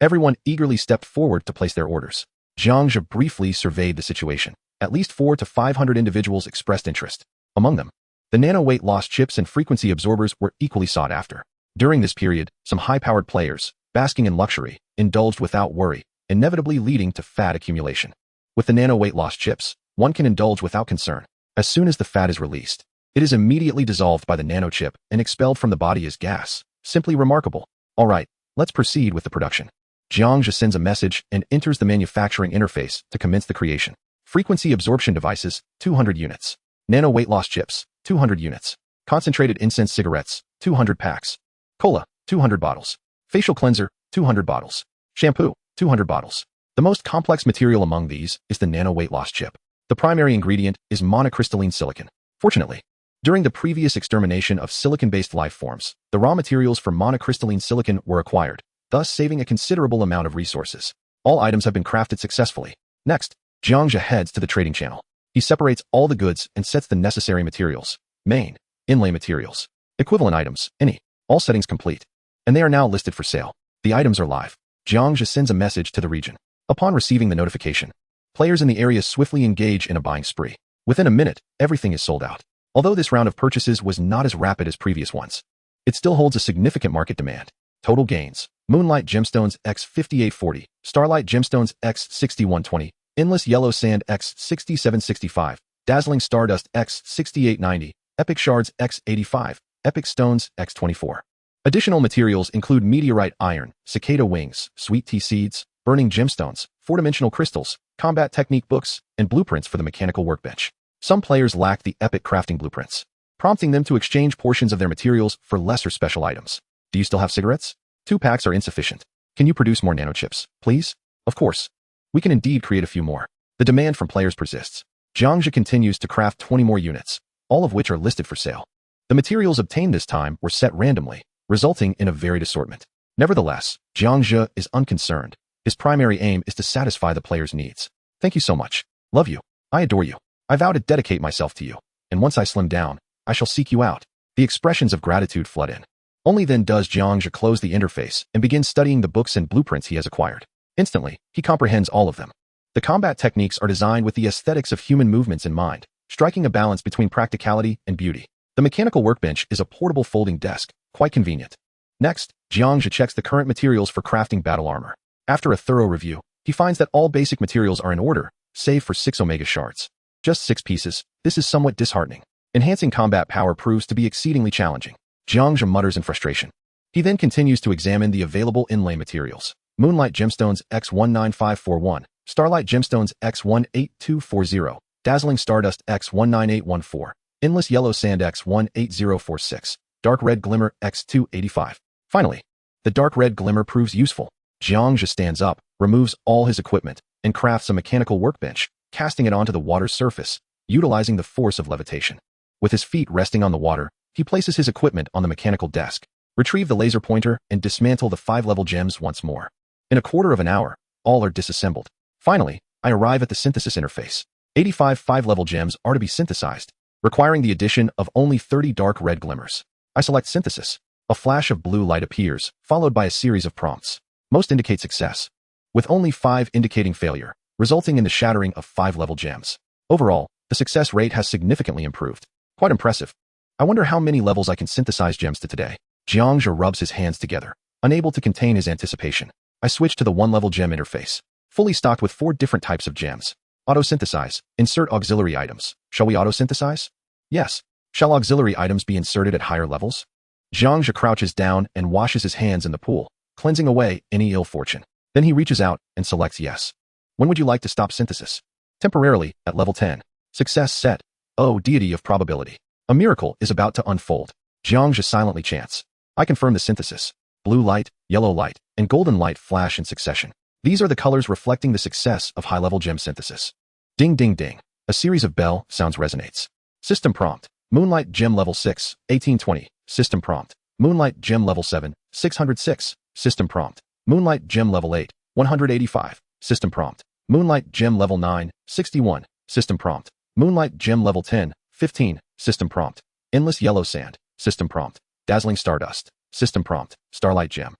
Everyone eagerly stepped forward to place their orders. Jiang Zhe briefly surveyed the situation. At least 400 to 500 individuals expressed interest. Among them, the nano weight loss chips and frequency absorbers were equally sought after. During this period, some high-powered players, basking in luxury, indulged without worry, inevitably leading to fat accumulation. With the nano weight loss chips, one can indulge without concern. As soon as the fat is released, it is immediately dissolved by the nanochip and expelled from the body as gas. Simply remarkable. All right, let's proceed with the production. Jiang Zhe sends a message and enters the manufacturing interface to commence the creation. Frequency absorption devices, 200 units. Nano weight loss chips, 200 units. Concentrated incense cigarettes, 200 packs. Cola, 200 bottles. Facial cleanser, 200 bottles. Shampoo, 200 bottles. The most complex material among these is the nano weight loss chip. The primary ingredient is monocrystalline silicon. Fortunately, during the previous extermination of silicon-based life forms, the raw materials for monocrystalline silicon were acquired, thus saving a considerable amount of resources. All items have been crafted successfully. Next, Jiang Zhe heads to the trading channel. He separates all the goods and sets the necessary materials. Main, inlay materials, equivalent items, any, all settings complete. And they are now listed for sale. The items are live. Jiang Zhe sends a message to the region. Upon receiving the notification, players in the area swiftly engage in a buying spree. Within a minute, everything is sold out. Although this round of purchases was not as rapid as previous ones, it still holds a significant market demand. Total gains: Moonlight Gemstones X 5840, Starlight Gemstones X 6120, Endless Yellow Sand X 6765, Dazzling Stardust X 6890, Epic Shards X 85, Epic Stones X 24. Additional materials include meteorite iron, cicada wings, sweet tea seeds, burning gemstones, four-dimensional crystals, combat technique books, and blueprints for the mechanical workbench. Some players lack the epic crafting blueprints, prompting them to exchange portions of their materials for lesser special items. Do you still have cigarettes? 2 packs are insufficient. Can you produce more nanochips, please? Of course. We can indeed create a few more. The demand from players persists. Jiang Zhe continues to craft 20 more units, all of which are listed for sale. The materials obtained this time were set randomly, resulting in a varied assortment. Nevertheless, Jiang Zhe is unconcerned. His primary aim is to satisfy the player's needs. Thank you so much. Love you. I adore you. I vow to dedicate myself to you. And once I slim down, I shall seek you out. The expressions of gratitude flood in. Only then does Jiang Zhe close the interface and begin studying the books and blueprints he has acquired. Instantly, he comprehends all of them. The combat techniques are designed with the aesthetics of human movements in mind, striking a balance between practicality and beauty. The mechanical workbench is a portable folding desk, quite convenient. Next, Jiang Zhe checks the current materials for crafting battle armor. After a thorough review, he finds that all basic materials are in order, save for 6 Omega shards. Just 6 pieces. This is somewhat disheartening. Enhancing combat power proves to be exceedingly challenging. Jiang Zhe mutters in frustration. He then continues to examine the available inlay materials. Moonlight Gemstones X19541, Starlight Gemstones X18240, Dazzling Stardust X19814, Endless Yellow Sand X18046, Dark Red Glimmer X285. Finally, the Dark Red Glimmer proves useful. Jiang Zhe stands up, removes all his equipment, and crafts a mechanical workbench, casting it onto the water's surface, utilizing the force of levitation. With his feet resting on the water, he places his equipment on the mechanical desk, retrieve the laser pointer, and dismantle the 5-level gems once more. In a quarter of an hour, all are disassembled. Finally, I arrive at the synthesis interface. 85 5-level gems are to be synthesized, requiring the addition of only 30 dark red glimmers. I select synthesis. A flash of blue light appears, followed by a series of prompts. Most indicate success, with only 5 indicating failure, resulting in the shattering of 5-level gems. Overall, the success rate has significantly improved. Quite impressive. I wonder how many levels I can synthesize gems to today. Jiang Zhe rubs his hands together, unable to contain his anticipation. I switch to the 1-level gem interface, fully stocked with 4 different types of gems. Auto-synthesize. Insert auxiliary items. Shall we auto-synthesize? Yes. Shall auxiliary items be inserted at higher levels? Jiang Zhe crouches down and washes his hands in the pool, cleansing away any ill fortune. Then he reaches out and selects yes. When would you like to stop synthesis? Temporarily, at level 10. Success set. Oh, deity of probability. A miracle is about to unfold. Jiang Zhe silently chants. I confirm the synthesis. Blue light, yellow light, and golden light flash in succession. These are the colors reflecting the success of high-level gem synthesis. Ding ding ding. A series of bell sounds resonates. System prompt. Moonlight gem level 6, 1820. System prompt. Moonlight gem level 7, 606. System prompt. Moonlight gem level 8, 185. System prompt. Moonlight gem level 9, 61. System prompt. Moonlight gem level 10, 15. System prompt. Endless yellow sand. System prompt. Dazzling stardust. System prompt. Starlight gem.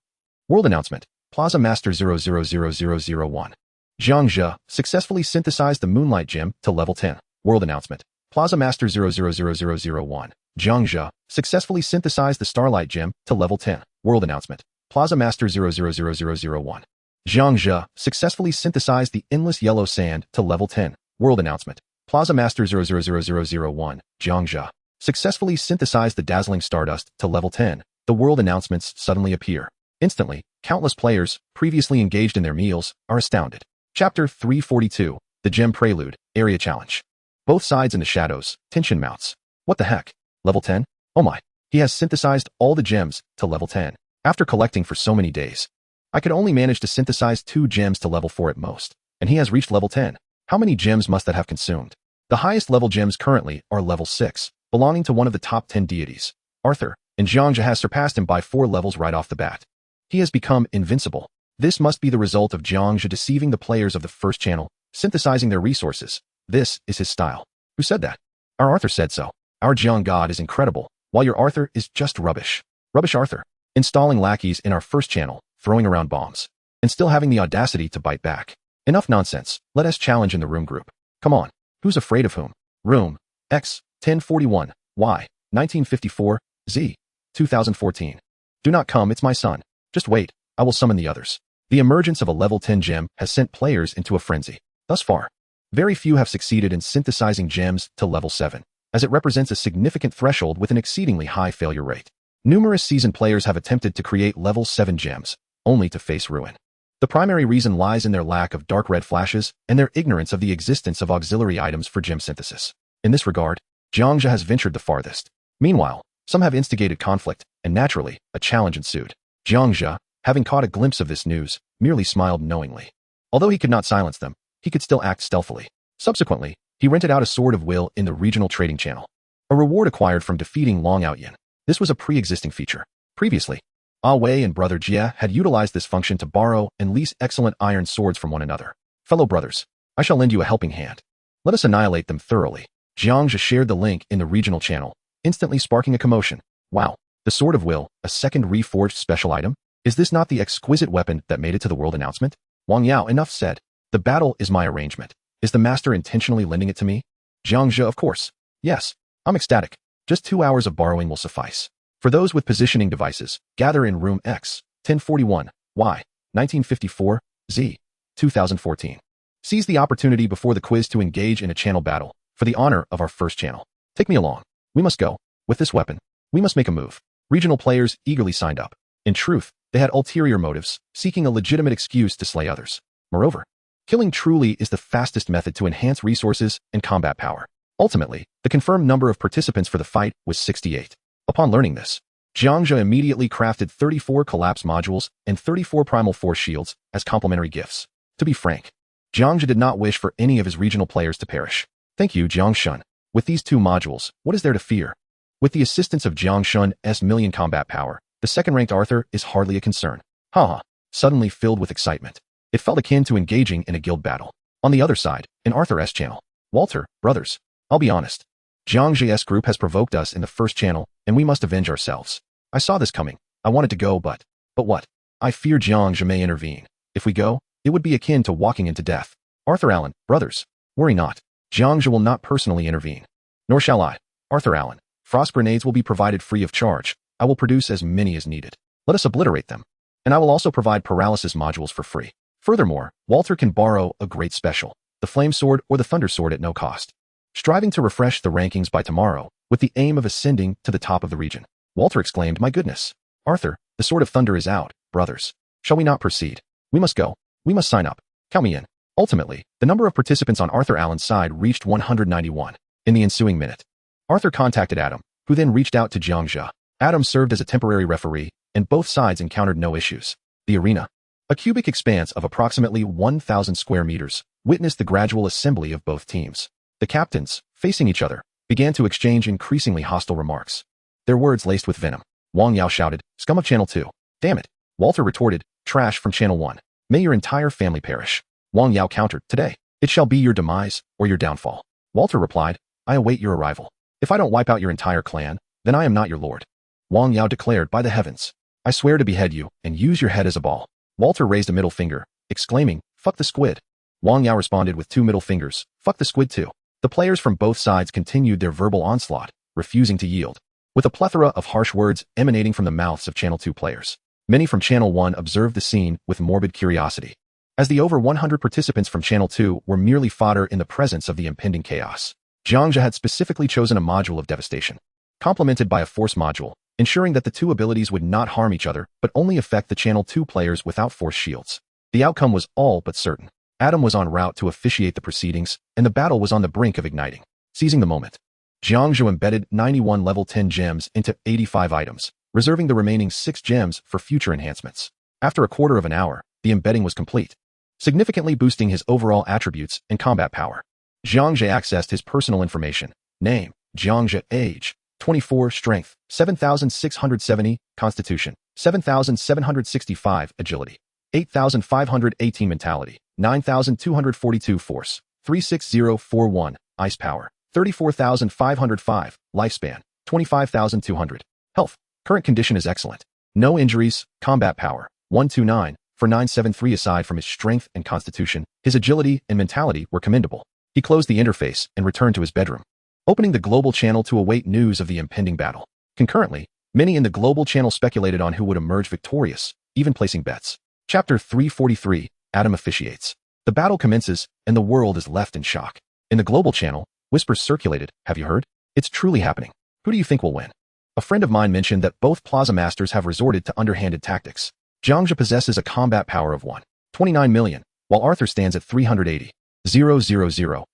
World announcement. Plaza Master 000001. Jiang Zhe successfully synthesized the Moonlight Gem to level 10. World announcement. Plaza Master 000001. Jiang Zhe successfully synthesized the Starlight Gem to level 10. World announcement. Plaza Master 000001. Jiang Zhe successfully synthesized the Endless Yellow Sand to level 10. World announcement. Plaza Master 000001. Jiang Zhe successfully synthesized the Dazzling Stardust to level 10. The world announcements suddenly appear. Instantly, countless players, previously engaged in their meals, are astounded. Chapter 342, The Gem Prelude, Area Challenge. Both sides in the shadows, tension mounts. What the heck? Level 10? Oh my. He has synthesized all the gems to level 10. After collecting for so many days, I could only manage to synthesize 2 gems to level 4 at most, and he has reached level 10. How many gems must that have consumed? The highest level gems currently are level 6, belonging to one of the top 10 deities, Arthur, and Jiang Zhe has surpassed him by 4 levels right off the bat. He has become invincible. This must be the result of Jiang Zhe deceiving the players of the first channel, synthesizing their resources. This is his style. Who said that? Our Arthur said so. Our Jiang God is incredible, while your Arthur is just rubbish. Rubbish Arthur. Installing lackeys in our first channel, throwing around bombs, and still having the audacity to bite back. Enough nonsense. Let us challenge in the room group. Come on. Who's afraid of whom? Room. X. 1041. Y. 1954. Z. 2014. Do not come, it's my son. Just wait, I will summon the others. The emergence of a level 10 gem has sent players into a frenzy. Thus far, very few have succeeded in synthesizing gems to level 7, as it represents a significant threshold with an exceedingly high failure rate. Numerous seasoned players have attempted to create level 7 gems, only to face ruin. The primary reason lies in their lack of dark red flashes and their ignorance of the existence of auxiliary items for gem synthesis. In this regard, Jiang Zhe has ventured the farthest. Meanwhile, some have instigated conflict, and naturally, a challenge ensued. Jiang Zhe, having caught a glimpse of this news, merely smiled knowingly. Although he could not silence them, he could still act stealthily. Subsequently, he rented out a Sword of Will in the regional trading channel. A reward acquired from defeating Long Outyin. This was a pre-existing feature. Previously, Wei and brother Jie had utilized this function to borrow and lease excellent iron swords from one another. Fellow brothers, I shall lend you a helping hand. Let us annihilate them thoroughly. Jiang Zhe shared the link in the regional channel, instantly sparking a commotion. Wow, the Sword of Will, a second reforged special item? Is this not the exquisite weapon that made it to the world announcement? Wang Yao, enough said. The battle is my arrangement. Is the master intentionally lending it to me? Jiang Zhe, of course. Yes, I'm ecstatic. Just 2 hours of borrowing will suffice. For those with positioning devices, gather in room X, 1041, Y, 1954, Z, 2014. Seize the opportunity before the quiz to engage in a channel battle, for the honor of our first channel. Take me along. We must go. With this weapon, we must make a move. Regional players eagerly signed up. In truth, they had ulterior motives, seeking a legitimate excuse to slay others. Moreover, killing truly is the fastest method to enhance resources and combat power. Ultimately, the confirmed number of participants for the fight was 68. Upon learning this, Jiang Zhe immediately crafted 34 collapse modules and 34 primal force shields as complementary gifts. To be frank, Jiang Zhe did not wish for any of his regional players to perish. Thank you, Jiang Shun. With these 2 modules, what is there to fear? With the assistance of Jiang Shun's million combat power, the second-ranked Arthur is hardly a concern. Haha, suddenly filled with excitement. It felt akin to engaging in a guild battle. On the other side, in Arthur's channel, Walter, brothers, I'll be honest. Jiang Zhe's group has provoked us in the first channel, and we must avenge ourselves. I saw this coming. I wanted to go, but what? I fear Jiang Zhe may intervene. If we go, it would be akin to walking into death. Arthur Allen, brothers, worry not. Jiang Zhe will not personally intervene. Nor shall I. Arthur Allen, frost grenades will be provided free of charge. I will produce as many as needed. Let us obliterate them. And I will also provide paralysis modules for free. Furthermore, Walter can borrow a great special, the Flame Sword or the Thunder Sword at no cost. Striving to refresh the rankings by tomorrow, with the aim of ascending to the top of the region. Walter exclaimed, my goodness. Arthur, the Sword of Thunder is out, brothers. Shall we not proceed? We must go. We must sign up. Count me in. Ultimately, the number of participants on Arthur Allen's side reached 191. In the ensuing minute, Arthur contacted Adam, who then reached out to Jiang Zhe. Adam served as a temporary referee, and both sides encountered no issues. The arena, a cubic expanse of approximately 1,000 square meters, witnessed the gradual assembly of both teams. The captains, facing each other, began to exchange increasingly hostile remarks. Their words laced with venom. Wang Yao shouted, scum of Channel 2. Damn it. Walter retorted, trash from Channel 1. May your entire family perish. Wang Yao countered, today, it shall be your demise or your downfall. Walter replied, I await your arrival. If I don't wipe out your entire clan, then I am not your lord. Wang Yao declared, by the heavens, I swear to behead you and use your head as a ball. Walter raised a middle finger, exclaiming, fuck the squid. Wang Yao responded with 2 middle fingers, fuck the squid too. The players from both sides continued their verbal onslaught, refusing to yield, with a plethora of harsh words emanating from the mouths of Channel 2 players. Many from Channel 1 observed the scene with morbid curiosity, as the over 100 participants from Channel 2 were merely fodder in the presence of the impending chaos. Jiang Zhe had specifically chosen a module of devastation, complemented by a force module, ensuring that the 2 abilities would not harm each other but only affect the Channel 2 players without force shields. The outcome was all but certain. Adam was en route to officiate the proceedings, and the battle was on the brink of igniting. Seizing the moment, Jiang Zhe embedded 91 level 10 gems into 85 items, reserving the remaining 6 gems for future enhancements. After a quarter of an hour, the embedding was complete, significantly boosting his overall attributes and combat power. Jiang Zhe accessed his personal information. Name, Jiang Zhe. Age, 24. Strength, 7,670. Constitution, 7,765. Agility, 8,518. Mentality, 9,242. Force, 36041. Ice power, 34,505. Lifespan, 25,200. Health, current condition is excellent. No injuries. Combat power, 129. For 973. Aside from his strength and constitution, his agility and mentality were commendable. He closed the interface and returned to his bedroom, opening the global channel to await news of the impending battle. Concurrently, many in the global channel speculated on who would emerge victorious, even placing bets. Chapter 343, Adam officiates. The battle commences, and the world is left in shock. In the global channel, whispers circulated, have you heard? It's truly happening. Who do you think will win? A friend of mine mentioned that both Plaza Masters have resorted to underhanded tactics. Jiang Zhe possesses a combat power of 1.29 million, while Arthur stands at 380,000,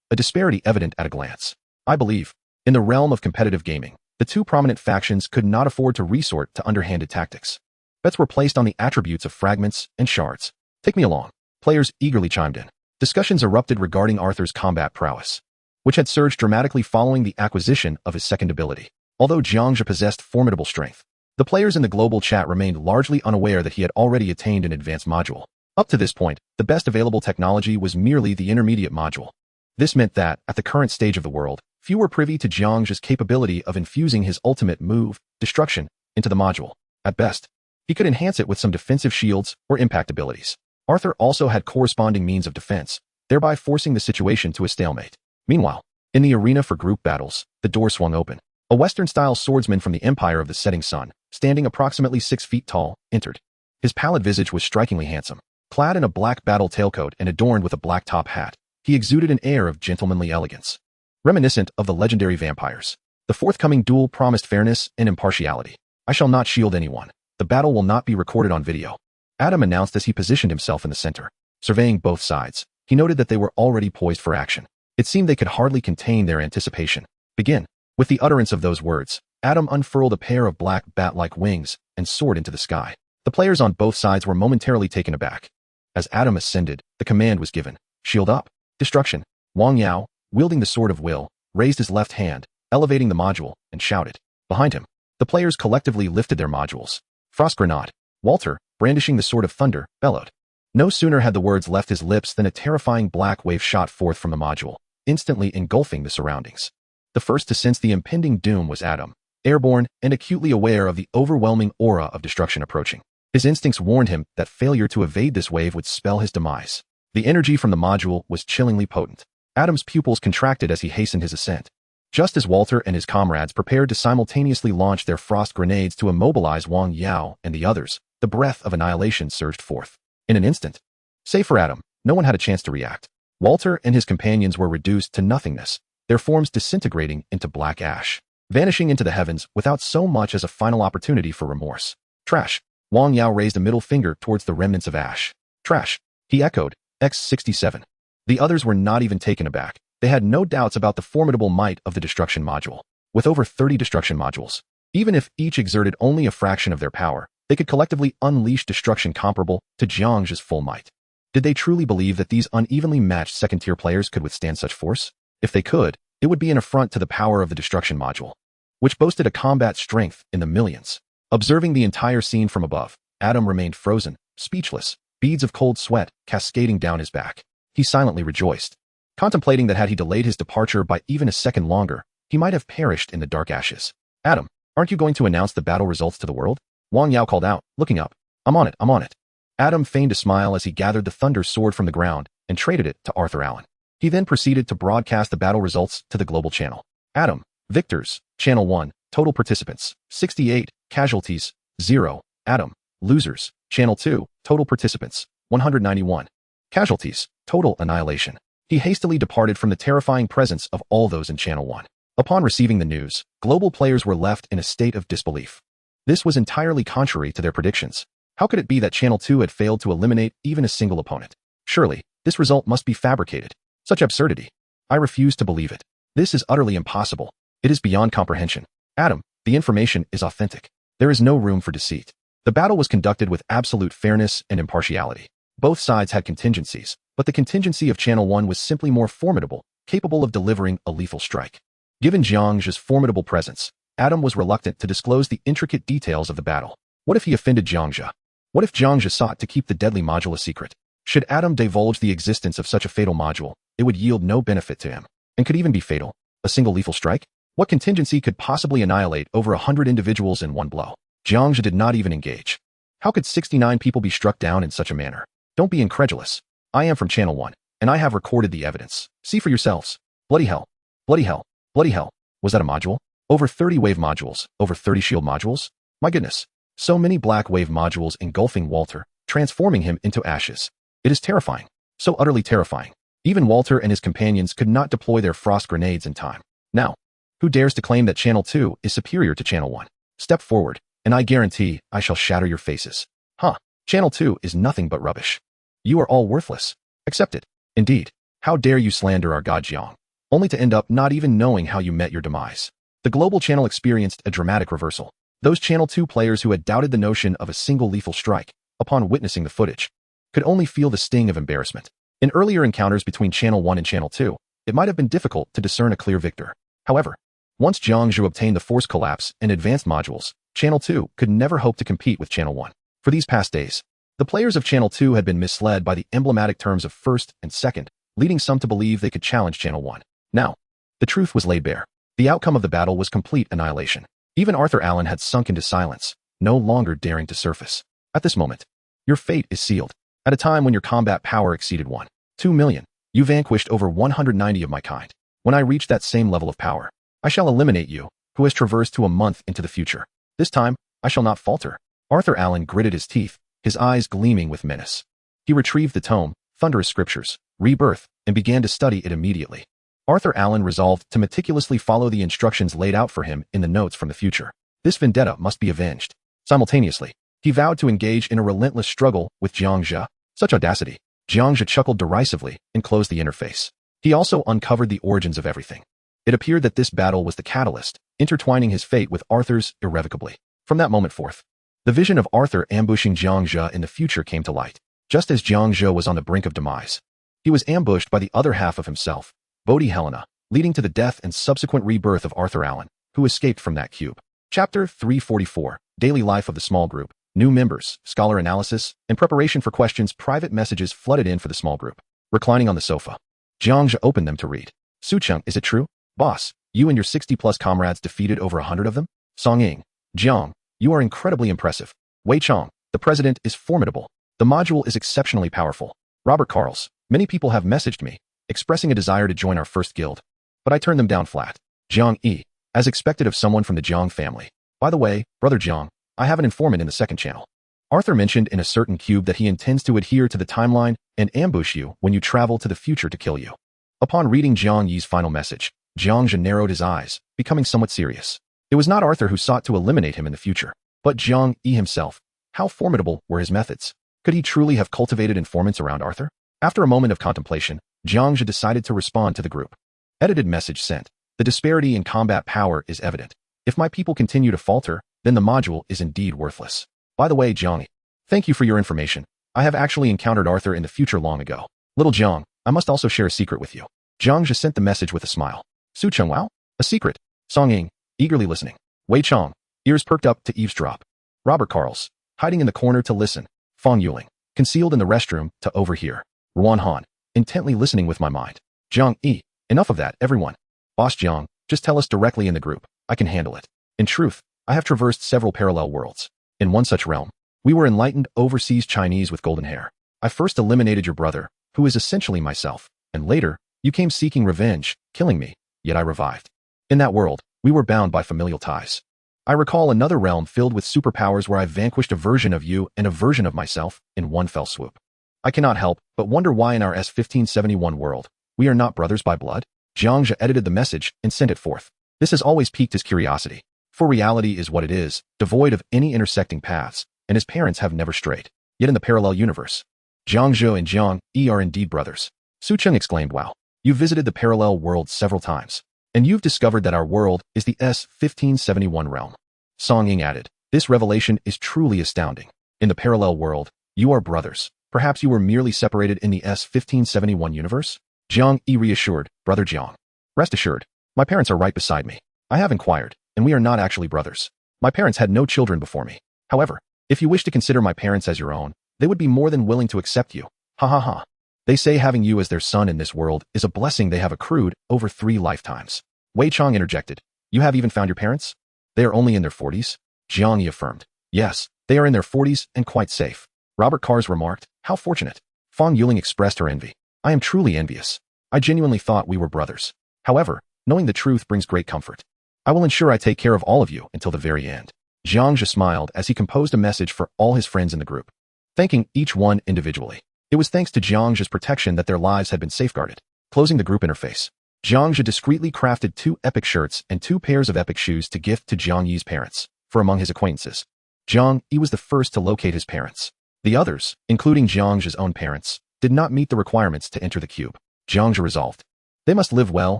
a disparity evident at a glance. I believe, in the realm of competitive gaming, the 2 prominent factions could not afford to resort to underhanded tactics. Bets were placed on the attributes of fragments and shards. Take me along. Players eagerly chimed in. Discussions erupted regarding Arthur's combat prowess, which had surged dramatically following the acquisition of his second ability. Although Jiang Zhe possessed formidable strength, The players in the global chat remained largely unaware that he had already attained an advanced module. Up to this point, the best available technology was merely the intermediate module. This meant that, at the current stage of the world, few were privy to Jiang Zhe's capability of infusing his ultimate move, destruction, into the module. At best, he could enhance it with some defensive shields or impact abilities. Arthur also had corresponding means of defense, thereby forcing the situation to a stalemate. Meanwhile, in the arena for group battles, the door swung open. A Western-style swordsman from the Empire of the Setting Sun, standing approximately 6 feet tall, entered. His pallid visage was strikingly handsome. Clad in a black battle tailcoat and adorned with a black top hat, he exuded an air of gentlemanly elegance, reminiscent of the legendary vampires. The forthcoming duel promised fairness and impartiality. I shall not shield anyone. The battle will not be recorded on video, Adam announced as he positioned himself in the center. Surveying both sides, he noted that they were already poised for action. It seemed they could hardly contain their anticipation. Begin. With the utterance of those words, Adam unfurled a pair of black bat-like wings and soared into the sky. The players on both sides were momentarily taken aback. As Adam ascended, the command was given. Shield up. Destruction. Wang Yao, wielding the Sword of Will, raised his left hand, elevating the module, and shouted. Behind him, the players collectively lifted their modules. Frost Grenade. Walter, brandishing the Sword of Thunder, bellowed. No sooner had the words left his lips than a terrifying black wave shot forth from the module, instantly engulfing the surroundings. The first to sense the impending doom was Adam, airborne and acutely aware of the overwhelming aura of destruction approaching. His instincts warned him that failure to evade this wave would spell his demise. The energy from the module was chillingly potent. Adam's pupils contracted as he hastened his ascent. Just as Walter and his comrades prepared to simultaneously launch their frost grenades to immobilize Wang Yao and the others, the breath of annihilation surged forth. In an instant, save for Adam, no one had a chance to react. Walter and his companions were reduced to nothingness, their forms disintegrating into black ash, vanishing into the heavens without so much as a final opportunity for remorse. Trash. Wang Yao raised a middle finger towards the remnants of ash. Trash. He echoed. X-67. The others were not even taken aback. They had no doubts about the formidable might of the destruction module. With over 30 destruction modules, even if each exerted only a fraction of their power, they could collectively unleash destruction comparable to Jiang Zhe's full might. Did they truly believe that these unevenly matched second-tier players could withstand such force? If they could, it would be an affront to the power of the destruction module, which boasted a combat strength in the millions. Observing the entire scene from above, Adam remained frozen, speechless, beads of cold sweat cascading down his back. He silently rejoiced, contemplating that had he delayed his departure by even a second longer, he might have perished in the dark ashes. Adam, aren't you going to announce the battle results to the world? Wang Yao called out, looking up. I'm on it. Adam feigned a smile as he gathered the thunder sword from the ground and traded it to Arthur Allen. He then proceeded to broadcast the battle results to the global channel. Adam, victors, Channel 1, total participants, 68, casualties, 0. Adam, losers, Channel 2, total participants, 191. Casualties, total annihilation. He hastily departed from the terrifying presence of all those in Channel 1. Upon receiving the news, global players were left in a state of disbelief. This was entirely contrary to their predictions. How could it be that Channel 2 had failed to eliminate even a single opponent? Surely, this result must be fabricated. Such absurdity. I refuse to believe it. This is utterly impossible. It is beyond comprehension. Adam, the information is authentic. There is no room for deceit. The battle was conducted with absolute fairness and impartiality. Both sides had contingencies, but the contingency of Channel 1 was simply more formidable, capable of delivering a lethal strike. Given Jiang Zhe's formidable presence, Adam was reluctant to disclose the intricate details of the battle. What if he offended Jiang Zhe? What if Jiang Zhe sought to keep the deadly module a secret? Should Adam divulge the existence of such a fatal module, it would yield no benefit to him, and could even be fatal. A single lethal strike? What contingency could possibly annihilate over 100 individuals in one blow? Jiang Zhe did not even engage. How could 69 people be struck down in such a manner? Don't be incredulous. I am from Channel 1, and I have recorded the evidence. See for yourselves. Bloody hell. Bloody hell. Bloody hell. Was that a module? Over 30 wave modules, over 30 shield modules? My goodness. So many black wave modules engulfing Walter, transforming him into ashes. It is terrifying. So utterly terrifying. Even Walter and his companions could not deploy their frost grenades in time. Now, who dares to claim that Channel 2 is superior to Channel 1? Step forward, and I guarantee I shall shatter your faces. Huh. Channel 2 is nothing but rubbish. You are all worthless. Accept it. Indeed. How dare you slander our god Jiang, only to end up not even knowing how you met your demise. The global channel experienced a dramatic reversal. Those Channel 2 players who had doubted the notion of a single lethal strike, upon witnessing the footage, could only feel the sting of embarrassment. In earlier encounters between Channel 1 and Channel 2, it might have been difficult to discern a clear victor. However, once Jiang Zhe obtained the force collapse and advanced modules, Channel 2 could never hope to compete with Channel 1. For these past days, the players of Channel 2 had been misled by the emblematic terms of first and second, leading some to believe they could challenge Channel 1. Now, the truth was laid bare. The outcome of the battle was complete annihilation. Even Arthur Allen had sunk into silence, no longer daring to surface. At this moment, your fate is sealed. At a time when your combat power exceeded 1.2 million, you vanquished over 190 of my kind. When I reach that same level of power, I shall eliminate you, who has traversed to a month into the future. This time, I shall not falter. Arthur Allen gritted his teeth, his eyes gleaming with menace. He retrieved the tome, Thunderous Scriptures, Rebirth, and began to study it immediately. Arthur Allen resolved to meticulously follow the instructions laid out for him in the notes from the future. This vendetta must be avenged. Simultaneously, he vowed to engage in a relentless struggle with Jiang Zhe. Such audacity. Jiang Zhe chuckled derisively and closed the interface. He also uncovered the origins of everything. It appeared that this battle was the catalyst, intertwining his fate with Arthur's irrevocably. From that moment forth, the vision of Arthur ambushing Jiang Zhe in the future came to light. Just as Jiang Zhe was on the brink of demise, he was ambushed by the other half of himself, Bodhi Helena, leading to the death and subsequent rebirth of Arthur Allen, who escaped from that cube. Chapter 344, Daily Life of the Small Group. New members, scholar analysis, and preparation for questions. Private messages flooded in for the small group. Reclining on the sofa, Jiang Zhe opened them to read. Sucheng, is it true? Boss, you and your 60-plus comrades defeated over 100 of them? Song Ying, Jiang, you are incredibly impressive. Wei Chong, the president is formidable. The module is exceptionally powerful. Robert Carls, many people have messaged me, expressing a desire to join our first guild, but I turned them down flat. Jiang Yi, as expected of someone from the Jiang family. By the way, brother Jiang, I have an informant in the second channel. Arthur mentioned in a certain cube that he intends to adhere to the timeline and ambush you when you travel to the future to kill you. Upon reading Jiang Yi's final message, Jiang Zhe narrowed his eyes, becoming somewhat serious. It was not Arthur who sought to eliminate him in the future, but Jiang Yi himself. How formidable were his methods? Could he truly have cultivated informants around Arthur? After a moment of contemplation, Jiang Zhe decided to respond to the group. Edited message sent. The disparity in combat power is evident. If my people continue to falter, then the module is indeed worthless. By the way, Jiang, thank you for your information. I have actually encountered Arthur in the future long ago. Little Jiang, I must also share a secret with you. Jiang Zhe sent the message with a smile. Su Cheng, wow? A secret? Song Ying, eagerly listening. Wei Chong, ears perked up to eavesdrop. Robert Carls, hiding in the corner to listen. Fong Yuling, concealed in the restroom to overhear. Ruan Han, intently listening with my mind. Jiang Yi, enough of that, everyone. Boss Jiang, just tell us directly in the group. I can handle it. In truth, I have traversed several parallel worlds. In one such realm, we were enlightened overseas Chinese with golden hair. I first eliminated your brother, who is essentially myself, and later, you came seeking revenge, killing me, yet I revived. In that world, we were bound by familial ties. I recall another realm filled with superpowers where I vanquished a version of you and a version of myself in one fell swoop. I cannot help but wonder why in our S-1571 world, we are not brothers by blood. Jiang Zhe edited the message and sent it forth. This has always piqued his curiosity. For reality is what it is, devoid of any intersecting paths, and his parents have never strayed. Yet in the parallel universe, Jiang Zhe and Jiang Yi are indeed brothers. Su Cheng exclaimed, wow, you visited the parallel world several times, and you've discovered that our world is the S-1571 realm. Song Ying added, this revelation is truly astounding. In the parallel world, you are brothers. Perhaps you were merely separated in the S-1571 universe? Jiang Yi reassured, brother Jiang. Rest assured, my parents are right beside me. I have inquired, and we are not actually brothers. My parents had no children before me. However, if you wish to consider my parents as your own, they would be more than willing to accept you. Ha ha ha. They say having you as their son in this world is a blessing they have accrued over 3 lifetimes. Wei Chong interjected, you have even found your parents? They are only in their 40s? Jiang Yi affirmed, yes, they are in their 40s and quite safe. Robert Cars remarked, how fortunate. Fong Yuling expressed her envy. I am truly envious. I genuinely thought we were brothers. However, knowing the truth brings great comfort. I will ensure I take care of all of you until the very end. Jiang Zhe smiled as he composed a message for all his friends in the group, thanking each one individually. It was thanks to Jiang Zhe's protection that their lives had been safeguarded. Closing the group interface, Jiang Zhe discreetly crafted 2 epic shirts and 2 pairs of epic shoes to gift to Jiang Yi's parents. For among his acquaintances, Jiang Yi was the first to locate his parents. The others, including Jiang Zhe's own parents, did not meet the requirements to enter the cube. Jiang Zhe resolved, they must live well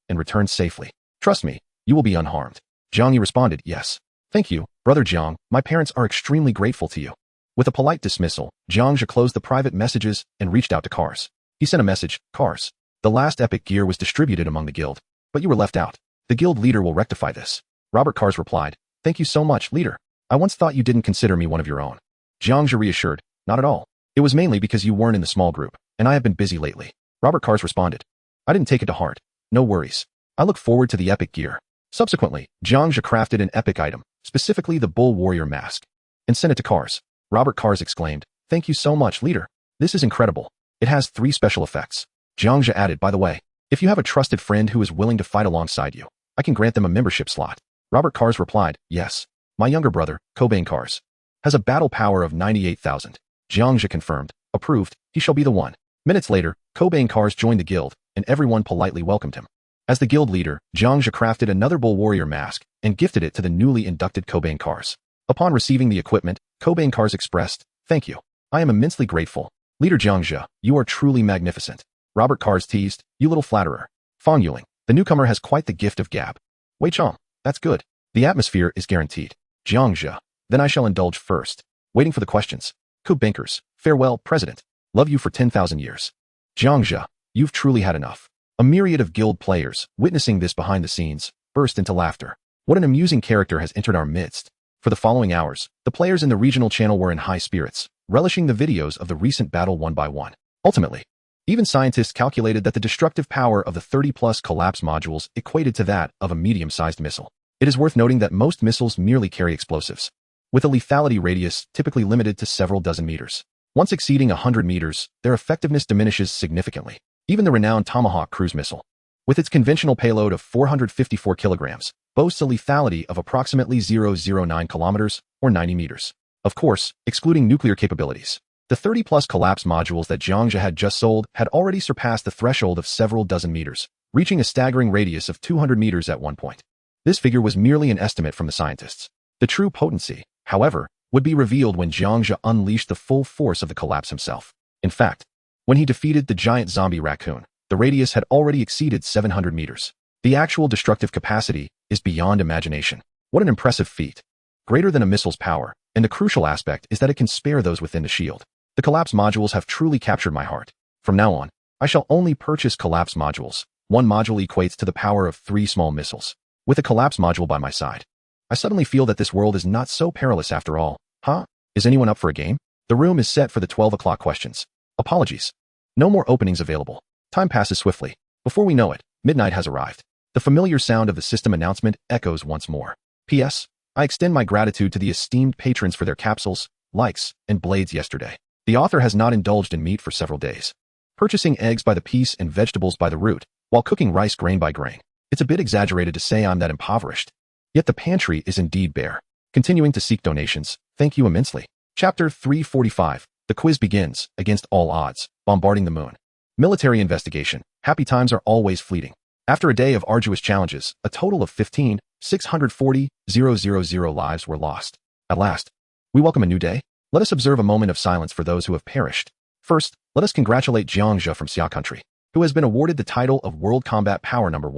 and return safely. Trust me, you will be unharmed. Jiang Yi responded, yes. Thank you, brother Jiang, my parents are extremely grateful to you. With a polite dismissal, Jiang Zhe closed the private messages and reached out to Cars. He sent a message, Cars, the last epic gear was distributed among the guild, but you were left out. The guild leader will rectify this. Robert Cars replied, thank you so much, leader. I once thought you didn't consider me one of your own. Jiang Zhe reassured, not at all. It was mainly because you weren't in the small group, and I have been busy lately. Robert Cars responded. I didn't take it to heart. No worries. I look forward to the epic gear. Subsequently, Jiang Zhe crafted an epic item, specifically the Bull Warrior mask, and sent it to Cars. Robert Cars exclaimed, thank you so much, leader. This is incredible. It has 3 special effects. Jiang Zhe added, by the way, if you have a trusted friend who is willing to fight alongside you, I can grant them a membership slot. Robert Cars replied, yes. My younger brother, Cobain Cars, has a battle power of 98,000. Jiang Zhe confirmed, approved, he shall be the one. Minutes later, Cobain Cars joined the guild, and everyone politely welcomed him. As the guild leader, Jiang Zhe crafted another Bull Warrior mask and gifted it to the newly inducted Cobain Cars. Upon receiving the equipment, Cobain Cars expressed, thank you. I am immensely grateful. Leader Jiang Zhe, you are truly magnificent. Robert Cars teased, you little flatterer. Fang Yuling, the newcomer has quite the gift of gab. Wei Chong, that's good. The atmosphere is guaranteed. Jiang Zhe, then I shall indulge first. Waiting for the questions. Coup Bankers, farewell, President. Love you for 10,000 years. Jiang Zhe, you've truly had enough. A myriad of guild players, witnessing this behind the scenes, burst into laughter. What an amusing character has entered our midst. For the following hours, the players in the regional channel were in high spirits, relishing the videos of the recent battle one by one. Ultimately, even scientists calculated that the destructive power of the 30-plus collapse modules equated to that of a medium-sized missile. It is worth noting that most missiles merely carry explosives, with a lethality radius typically limited to several dozen meters. Once exceeding 100 meters, their effectiveness diminishes significantly. Even the renowned Tomahawk cruise missile, with its conventional payload of 454 kilograms, boasts a lethality of approximately 0.09 kilometers or 90 meters. Of course, excluding nuclear capabilities. The 30-plus collapse modules that Jiang Zhe had just sold had already surpassed the threshold of several dozen meters, reaching a staggering radius of 200 meters at one point. This figure was merely an estimate from the scientists. The true potency, however, would be revealed when Jiang Zhe unleashed the full force of the collapse himself. In fact, when he defeated the giant zombie raccoon, the radius had already exceeded 700 meters. The actual destructive capacity is beyond imagination. What an impressive feat. Greater than a missile's power, and the crucial aspect is that it can spare those within the shield. The collapse modules have truly captured my heart. From now on, I shall only purchase collapse modules. One module equates to the power of 3 small missiles. With a collapse module by my side, I suddenly feel that this world is not so perilous after all. Huh? Is anyone up for a game? The room is set for the 12 o'clock questions. Apologies. No more openings available. Time passes swiftly. Before we know it, midnight has arrived. The familiar sound of the system announcement echoes once more. P.S. I extend my gratitude to the esteemed patrons for their capsules, likes, and blades yesterday. The author has not indulged in meat for several days, purchasing eggs by the piece and vegetables by the root, while cooking rice grain by grain. It's a bit exaggerated to say I'm that impoverished. Yet the pantry is indeed bare. Continuing to seek donations, thank you immensely. Chapter 345. The quiz begins, against all odds, bombarding the moon. Military investigation. Happy times are always fleeting. After a day of arduous challenges, a total of 15,640,000 lives were lost. At last, we welcome a new day. Let us observe a moment of silence for those who have perished. First, let us congratulate Jiang Zhe from Xia Country, who has been awarded the title of World Combat Power Number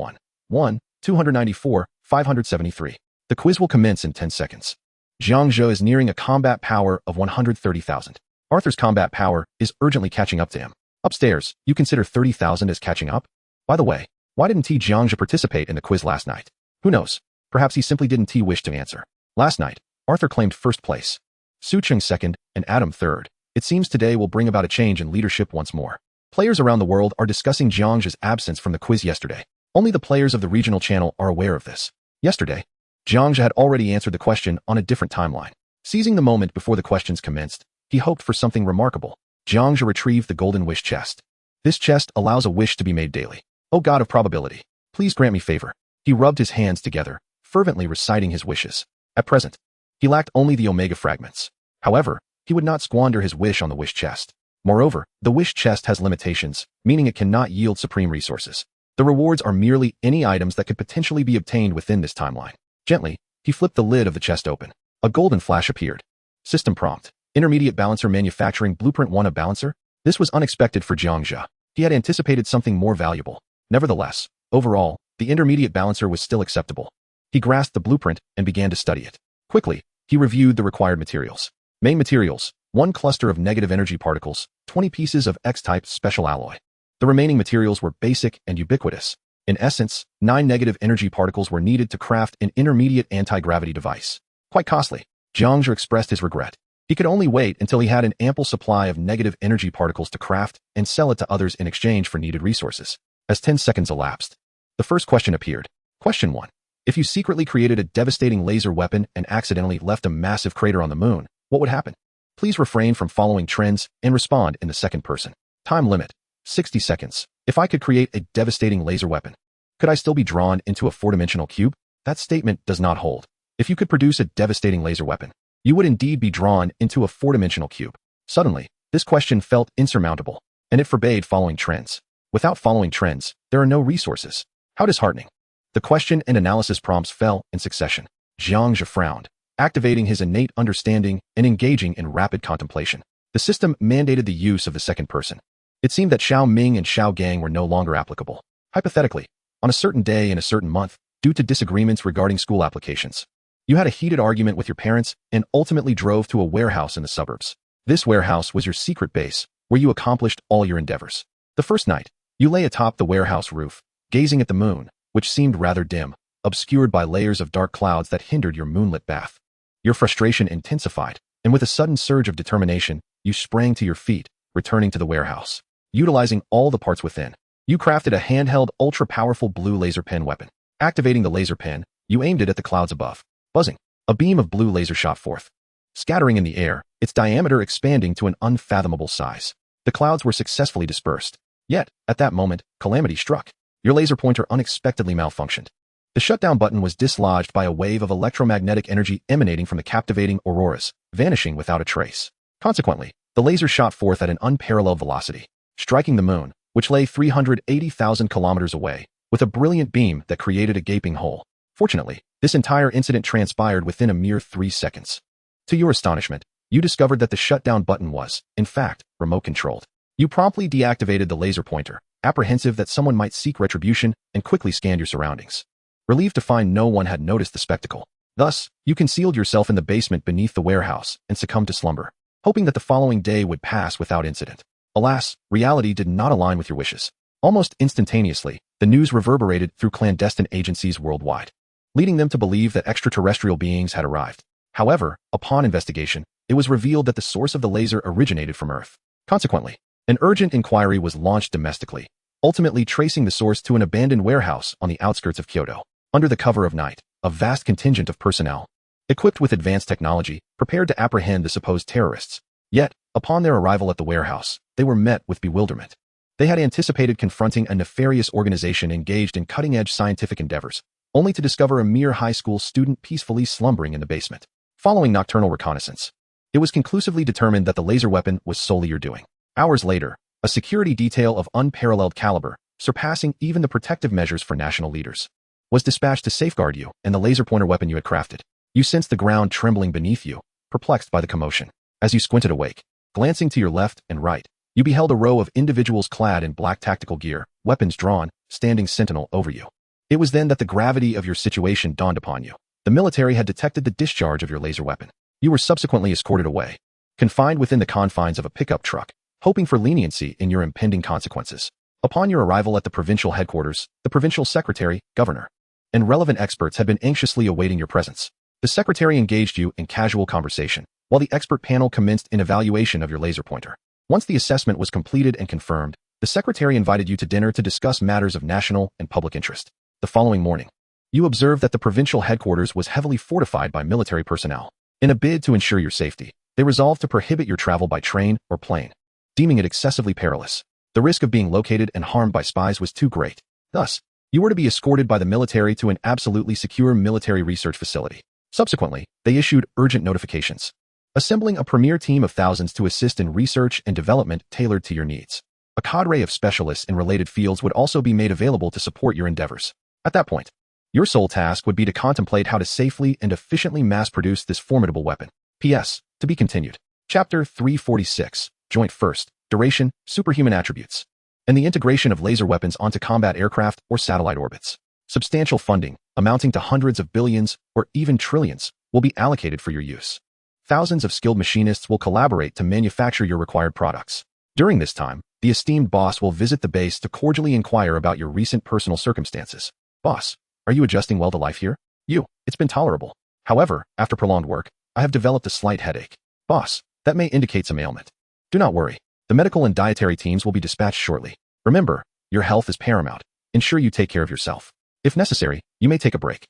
294,573. The quiz will commence in 10 seconds. Jiang Zhe is nearing a combat power of 130,000. Arthur's combat power is urgently catching up to him. Upstairs, you consider 30,000 as catching up? By the way, why didn't Jiang Zhe participate in the quiz last night? Who knows? Perhaps he simply didn't wish to answer. Last night, Arthur claimed first place, Su Cheng second, and Adam third. It seems today will bring about a change in leadership once more. Players around the world are discussing Jiang Zhe's absence from the quiz yesterday. Only the players of the regional channel are aware of this. Yesterday, Jiang Zhe had already answered the question on a different timeline. Seizing the moment before the questions commenced, he hoped for something remarkable. Jiang Zhe retrieved the golden wish chest. This chest allows a wish to be made daily. O God of probability, please grant me favor. He rubbed his hands together, fervently reciting his wishes. At present, he lacked only the Omega fragments. However, he would not squander his wish on the wish chest. Moreover, the wish chest has limitations, meaning it cannot yield supreme resources. The rewards are merely any items that could potentially be obtained within this timeline. Gently, he flipped the lid of the chest open. A golden flash appeared. System prompt. Intermediate balancer manufacturing blueprint 1 a balancer? This was unexpected for Jiang Zhe. He had anticipated something more valuable. Nevertheless, overall, the intermediate balancer was still acceptable. He grasped the blueprint and began to study it. Quickly, he reviewed the required materials. Main materials: 1 cluster of negative energy particles, 20 pieces of X-type special alloy. The remaining materials were basic and ubiquitous. In essence, 9 negative energy particles were needed to craft an intermediate anti-gravity device. Quite costly. Jiang Zhe expressed his regret. He could only wait until he had an ample supply of negative energy particles to craft and sell it to others in exchange for needed resources. As 10 seconds elapsed, the first question appeared. Question 1. If you secretly created a devastating laser weapon and accidentally left a massive crater on the moon, what would happen? Please refrain from following trends and respond in the second person. Time limit: 60 seconds. If I could create a devastating laser weapon, could I still be drawn into a four-dimensional cube? That statement does not hold. If you could produce a devastating laser weapon, you would indeed be drawn into a four-dimensional cube. Suddenly, this question felt insurmountable, and it forbade following trends. Without following trends, there are no resources. How disheartening. The question and analysis prompts fell in succession. Jiang Zhe frowned, activating his innate understanding and engaging in rapid contemplation. The system mandated the use of the second person. It seemed that Xiao Ming and Xiao Gang were no longer applicable. Hypothetically, on a certain day in a certain month, due to disagreements regarding school applications, you had a heated argument with your parents and ultimately drove to a warehouse in the suburbs. This warehouse was your secret base, where you accomplished all your endeavors. The first night, you lay atop the warehouse roof, gazing at the moon, which seemed rather dim, obscured by layers of dark clouds that hindered your moonlit bath. Your frustration intensified, and with a sudden surge of determination, you sprang to your feet, returning to the warehouse. Utilizing all the parts within, you crafted a handheld, ultra-powerful blue laser pen weapon. Activating the laser pen, you aimed it at the clouds above. Buzzing, a beam of blue laser shot forth, scattering in the air, its diameter expanding to an unfathomable size. The clouds were successfully dispersed. Yet, at that moment, calamity struck. Your laser pointer unexpectedly malfunctioned. The shutdown button was dislodged by a wave of electromagnetic energy emanating from the captivating auroras, vanishing without a trace. Consequently, the laser shot forth at an unparalleled velocity, striking the moon, which lay 380,000 kilometers away, with a brilliant beam that created a gaping hole. Fortunately, this entire incident transpired within a mere 3 seconds. To your astonishment, you discovered that the shutdown button was, in fact, remote-controlled. You promptly deactivated the laser pointer, apprehensive that someone might seek retribution, and quickly scanned your surroundings. Relieved to find no one had noticed the spectacle. Thus, you concealed yourself in the basement beneath the warehouse and succumbed to slumber, hoping that the following day would pass without incident. Alas, reality did not align with your wishes. Almost instantaneously, the news reverberated through clandestine agencies worldwide, leading them to believe that extraterrestrial beings had arrived. However, upon investigation, it was revealed that the source of the laser originated from Earth. Consequently, an urgent inquiry was launched domestically, ultimately tracing the source to an abandoned warehouse on the outskirts of Kyoto. Under the cover of night, a vast contingent of personnel, equipped with advanced technology, prepared to apprehend the supposed terrorists. Yet, upon their arrival at the warehouse, they were met with bewilderment. They had anticipated confronting a nefarious organization engaged in cutting-edge scientific endeavors, only to discover a mere high school student peacefully slumbering in the basement. Following nocturnal reconnaissance, it was conclusively determined that the laser weapon was solely your doing. Hours later, a security detail of unparalleled caliber, surpassing even the protective measures for national leaders, was dispatched to safeguard you and the laser pointer weapon you had crafted. You sensed the ground trembling beneath you, perplexed by the commotion. As you squinted awake, glancing to your left and right, you beheld a row of individuals clad in black tactical gear, weapons drawn, standing sentinel over you. It was then that the gravity of your situation dawned upon you. The military had detected the discharge of your laser weapon. You were subsequently escorted away, confined within the confines of a pickup truck, hoping for leniency in your impending consequences. Upon your arrival at the provincial headquarters, the provincial secretary, governor, and relevant experts had been anxiously awaiting your presence. The secretary engaged you in casual conversation, while the expert panel commenced an evaluation of your laser pointer. Once the assessment was completed and confirmed, the secretary invited you to dinner to discuss matters of national and public interest. The following morning, you observed that the provincial headquarters was heavily fortified by military personnel. In a bid to ensure your safety, they resolved to prohibit your travel by train or plane, deeming it excessively perilous. The risk of being located and harmed by spies was too great. Thus, you were to be escorted by the military to an absolutely secure military research facility. Subsequently, they issued urgent notifications, assembling a premier team of thousands to assist in research and development tailored to your needs. A cadre of specialists in related fields would also be made available to support your endeavors. At that point, your sole task would be to contemplate how to safely and efficiently mass-produce this formidable weapon. P.S. To be continued. Chapter 346, Joint First, Duration, Superhuman Attributes, and the integration of laser weapons onto combat aircraft or satellite orbits. Substantial funding, amounting to hundreds of billions or even trillions, will be allocated for your use. Thousands of skilled machinists will collaborate to manufacture your required products. During this time, the esteemed boss will visit the base to cordially inquire about your recent personal circumstances. Boss, are you adjusting well to life here? It's been tolerable. However, after prolonged work, I have developed a slight headache. Boss, that may indicate some ailment. Do not worry. The medical and dietary teams will be dispatched shortly. Remember, your health is paramount. Ensure you take care of yourself. If necessary, you may take a break.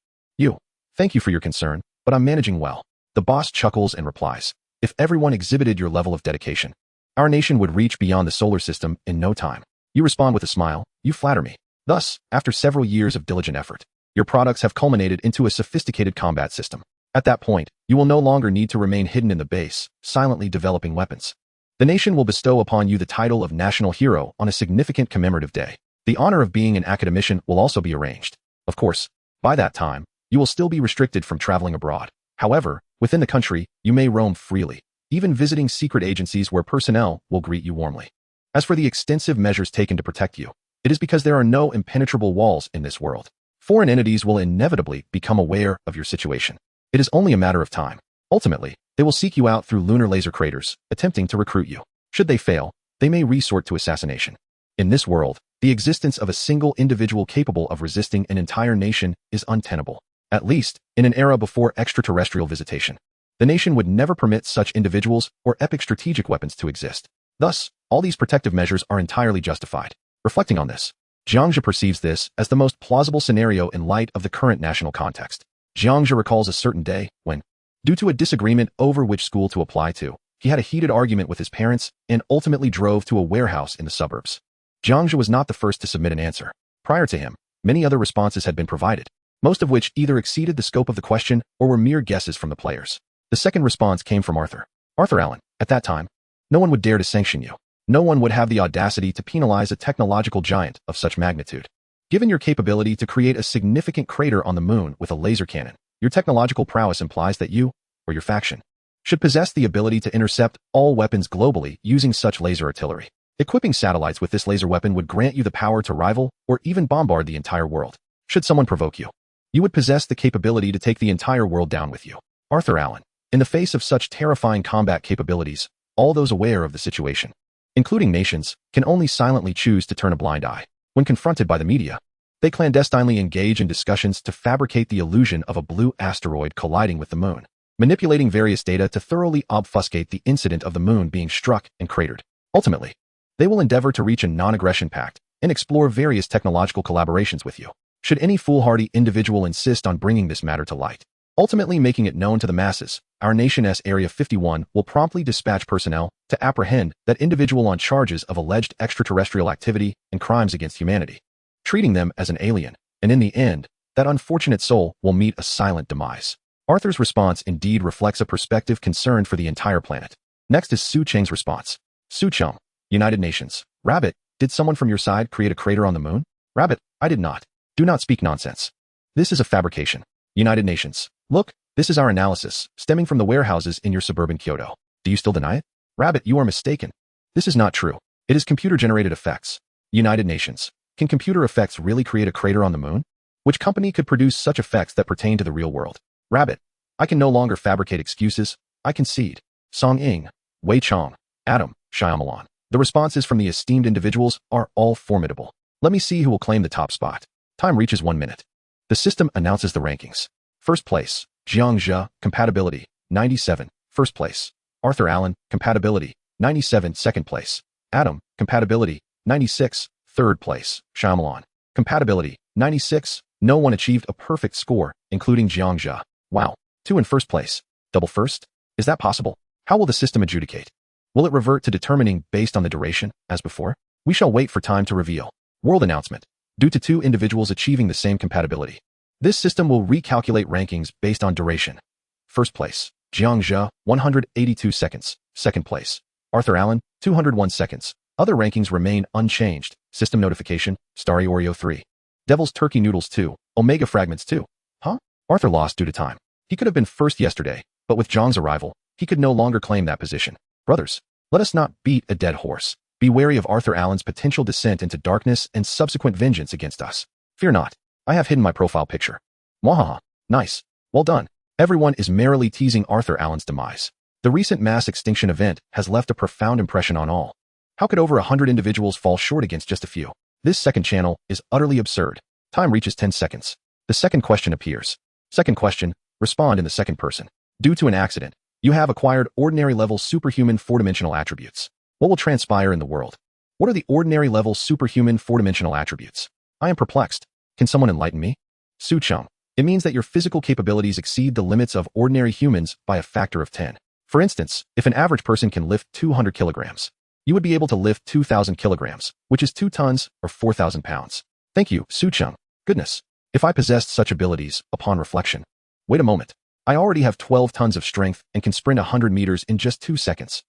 Thank you for your concern, but I'm managing well. The boss chuckles and replies, if everyone exhibited your level of dedication, our nation would reach beyond the solar system in no time. You respond with a smile, you flatter me. Thus, after several years of diligent effort, your products have culminated into a sophisticated combat system. At that point, you will no longer need to remain hidden in the base, silently developing weapons. The nation will bestow upon you the title of National Hero on a significant commemorative day. The honor of being an academician will also be arranged. Of course, by that time, you will still be restricted from traveling abroad. However, within the country, you may roam freely, even visiting secret agencies where personnel will greet you warmly. As for the extensive measures taken to protect you, it is because there are no impenetrable walls in this world. Foreign entities will inevitably become aware of your situation. It is only a matter of time. Ultimately, they will seek you out through lunar laser craters, attempting to recruit you. Should they fail, they may resort to assassination. In this world, the existence of a single individual capable of resisting an entire nation is untenable. At least, in an era before extraterrestrial visitation. The nation would never permit such individuals or epic strategic weapons to exist. Thus, all these protective measures are entirely justified. Reflecting on this, Jiang Zhe perceives this as the most plausible scenario in light of the current national context. Jiang Zhe recalls a certain day when, due to a disagreement over which school to apply to, he had a heated argument with his parents and ultimately drove to a warehouse in the suburbs. Jiang Zhe was not the first to submit an answer. Prior to him, many other responses had been provided, most of which either exceeded the scope of the question or were mere guesses from the players. The second response came from Arthur. Arthur Allen, at that time, no one would dare to sanction you. No one would have the audacity to penalize a technological giant of such magnitude. Given your capability to create a significant crater on the moon with a laser cannon, your technological prowess implies that you, or your faction, should possess the ability to intercept all weapons globally using such laser artillery. Equipping satellites with this laser weapon would grant you the power to rival or even bombard the entire world. Should someone provoke you, you would possess the capability to take the entire world down with you. Arthur Allen, in the face of such terrifying combat capabilities, all those aware of the situation, including nations, can only silently choose to turn a blind eye. When confronted by the media, they clandestinely engage in discussions to fabricate the illusion of a blue asteroid colliding with the moon, manipulating various data to thoroughly obfuscate the incident of the moon being struck and cratered. Ultimately, they will endeavor to reach a non-aggression pact and explore various technological collaborations with you. Should any foolhardy individual insist on bringing this matter to light, ultimately making it known to the masses, our nation's Area 51 will promptly dispatch personnel to apprehend that individual on charges of alleged extraterrestrial activity and crimes against humanity, treating them as an alien, and in the end, that unfortunate soul will meet a silent demise. Arthur's response indeed reflects a perspective concerned for the entire planet. Next is Su Cheng's response. Su Cheng, United Nations. Rabbit, did someone from your side create a crater on the moon? Rabbit, I did not. Do not speak nonsense. This is a fabrication. United Nations. Look, this is our analysis, stemming from the warehouses in your suburban Kyoto. Do you still deny it? Rabbit, you are mistaken. This is not true. It is computer-generated effects. United Nations. Can computer effects really create a crater on the moon? Which company could produce such effects that pertain to the real world? Rabbit, I can no longer fabricate excuses. I concede. Song Ying, Wei Chong, Adam, Shyamalan. The responses from the esteemed individuals are all formidable. Let me see who will claim the top spot. Time reaches 1 minute. The system announces the rankings. First place, Jiang Zhe, compatibility, 97. First place, Arthur Allen, compatibility, 97. Second place, Adam, compatibility, 96. Third place, Shyamalan, compatibility, 96. No one achieved a perfect score, including Jiang Zhe. Wow. 2 in first place. Double first? Is that possible? How will the system adjudicate? Will it revert to determining based on the duration, as before? We shall wait for time to reveal. World announcement. Due to 2 individuals achieving the same compatibility, this system will recalculate rankings based on duration. First place, Jiang Zhe, 182 seconds. Second place, Arthur Allen, 201 seconds. Other rankings remain unchanged. System notification, Starry Oreo 3. Devil's Turkey Noodles 2, Omega Fragments 2. Huh? Arthur lost due to time. He could have been first yesterday, but with Zhang's arrival, he could no longer claim that position. Brothers, let us not beat a dead horse. Be wary of Arthur Allen's potential descent into darkness and subsequent vengeance against us. Fear not. I have hidden my profile picture. Mwahaha. Nice. Well done. Everyone is merrily teasing Arthur Allen's demise. The recent mass extinction event has left a profound impression on all. How could over 100 individuals fall short against just a few? This second channel is utterly absurd. Time reaches 10 seconds. The second question appears. Second question, respond in the second person. Due to an accident, you have acquired ordinary-level superhuman four-dimensional attributes. What will transpire in the world? What are the ordinary-level superhuman four-dimensional attributes? I am perplexed. Can someone enlighten me? Su Cheng. It means that your physical capabilities exceed the limits of ordinary humans by a factor of 10. For instance, if an average person can lift 200 kilograms, you would be able to lift 2,000 kilograms, which is 2 tons or 4,000 pounds. Thank you, Su Cheng. Goodness. If I possessed such abilities, upon reflection. Wait a moment. I already have 12 tons of strength and can sprint 100 meters in just 2 seconds.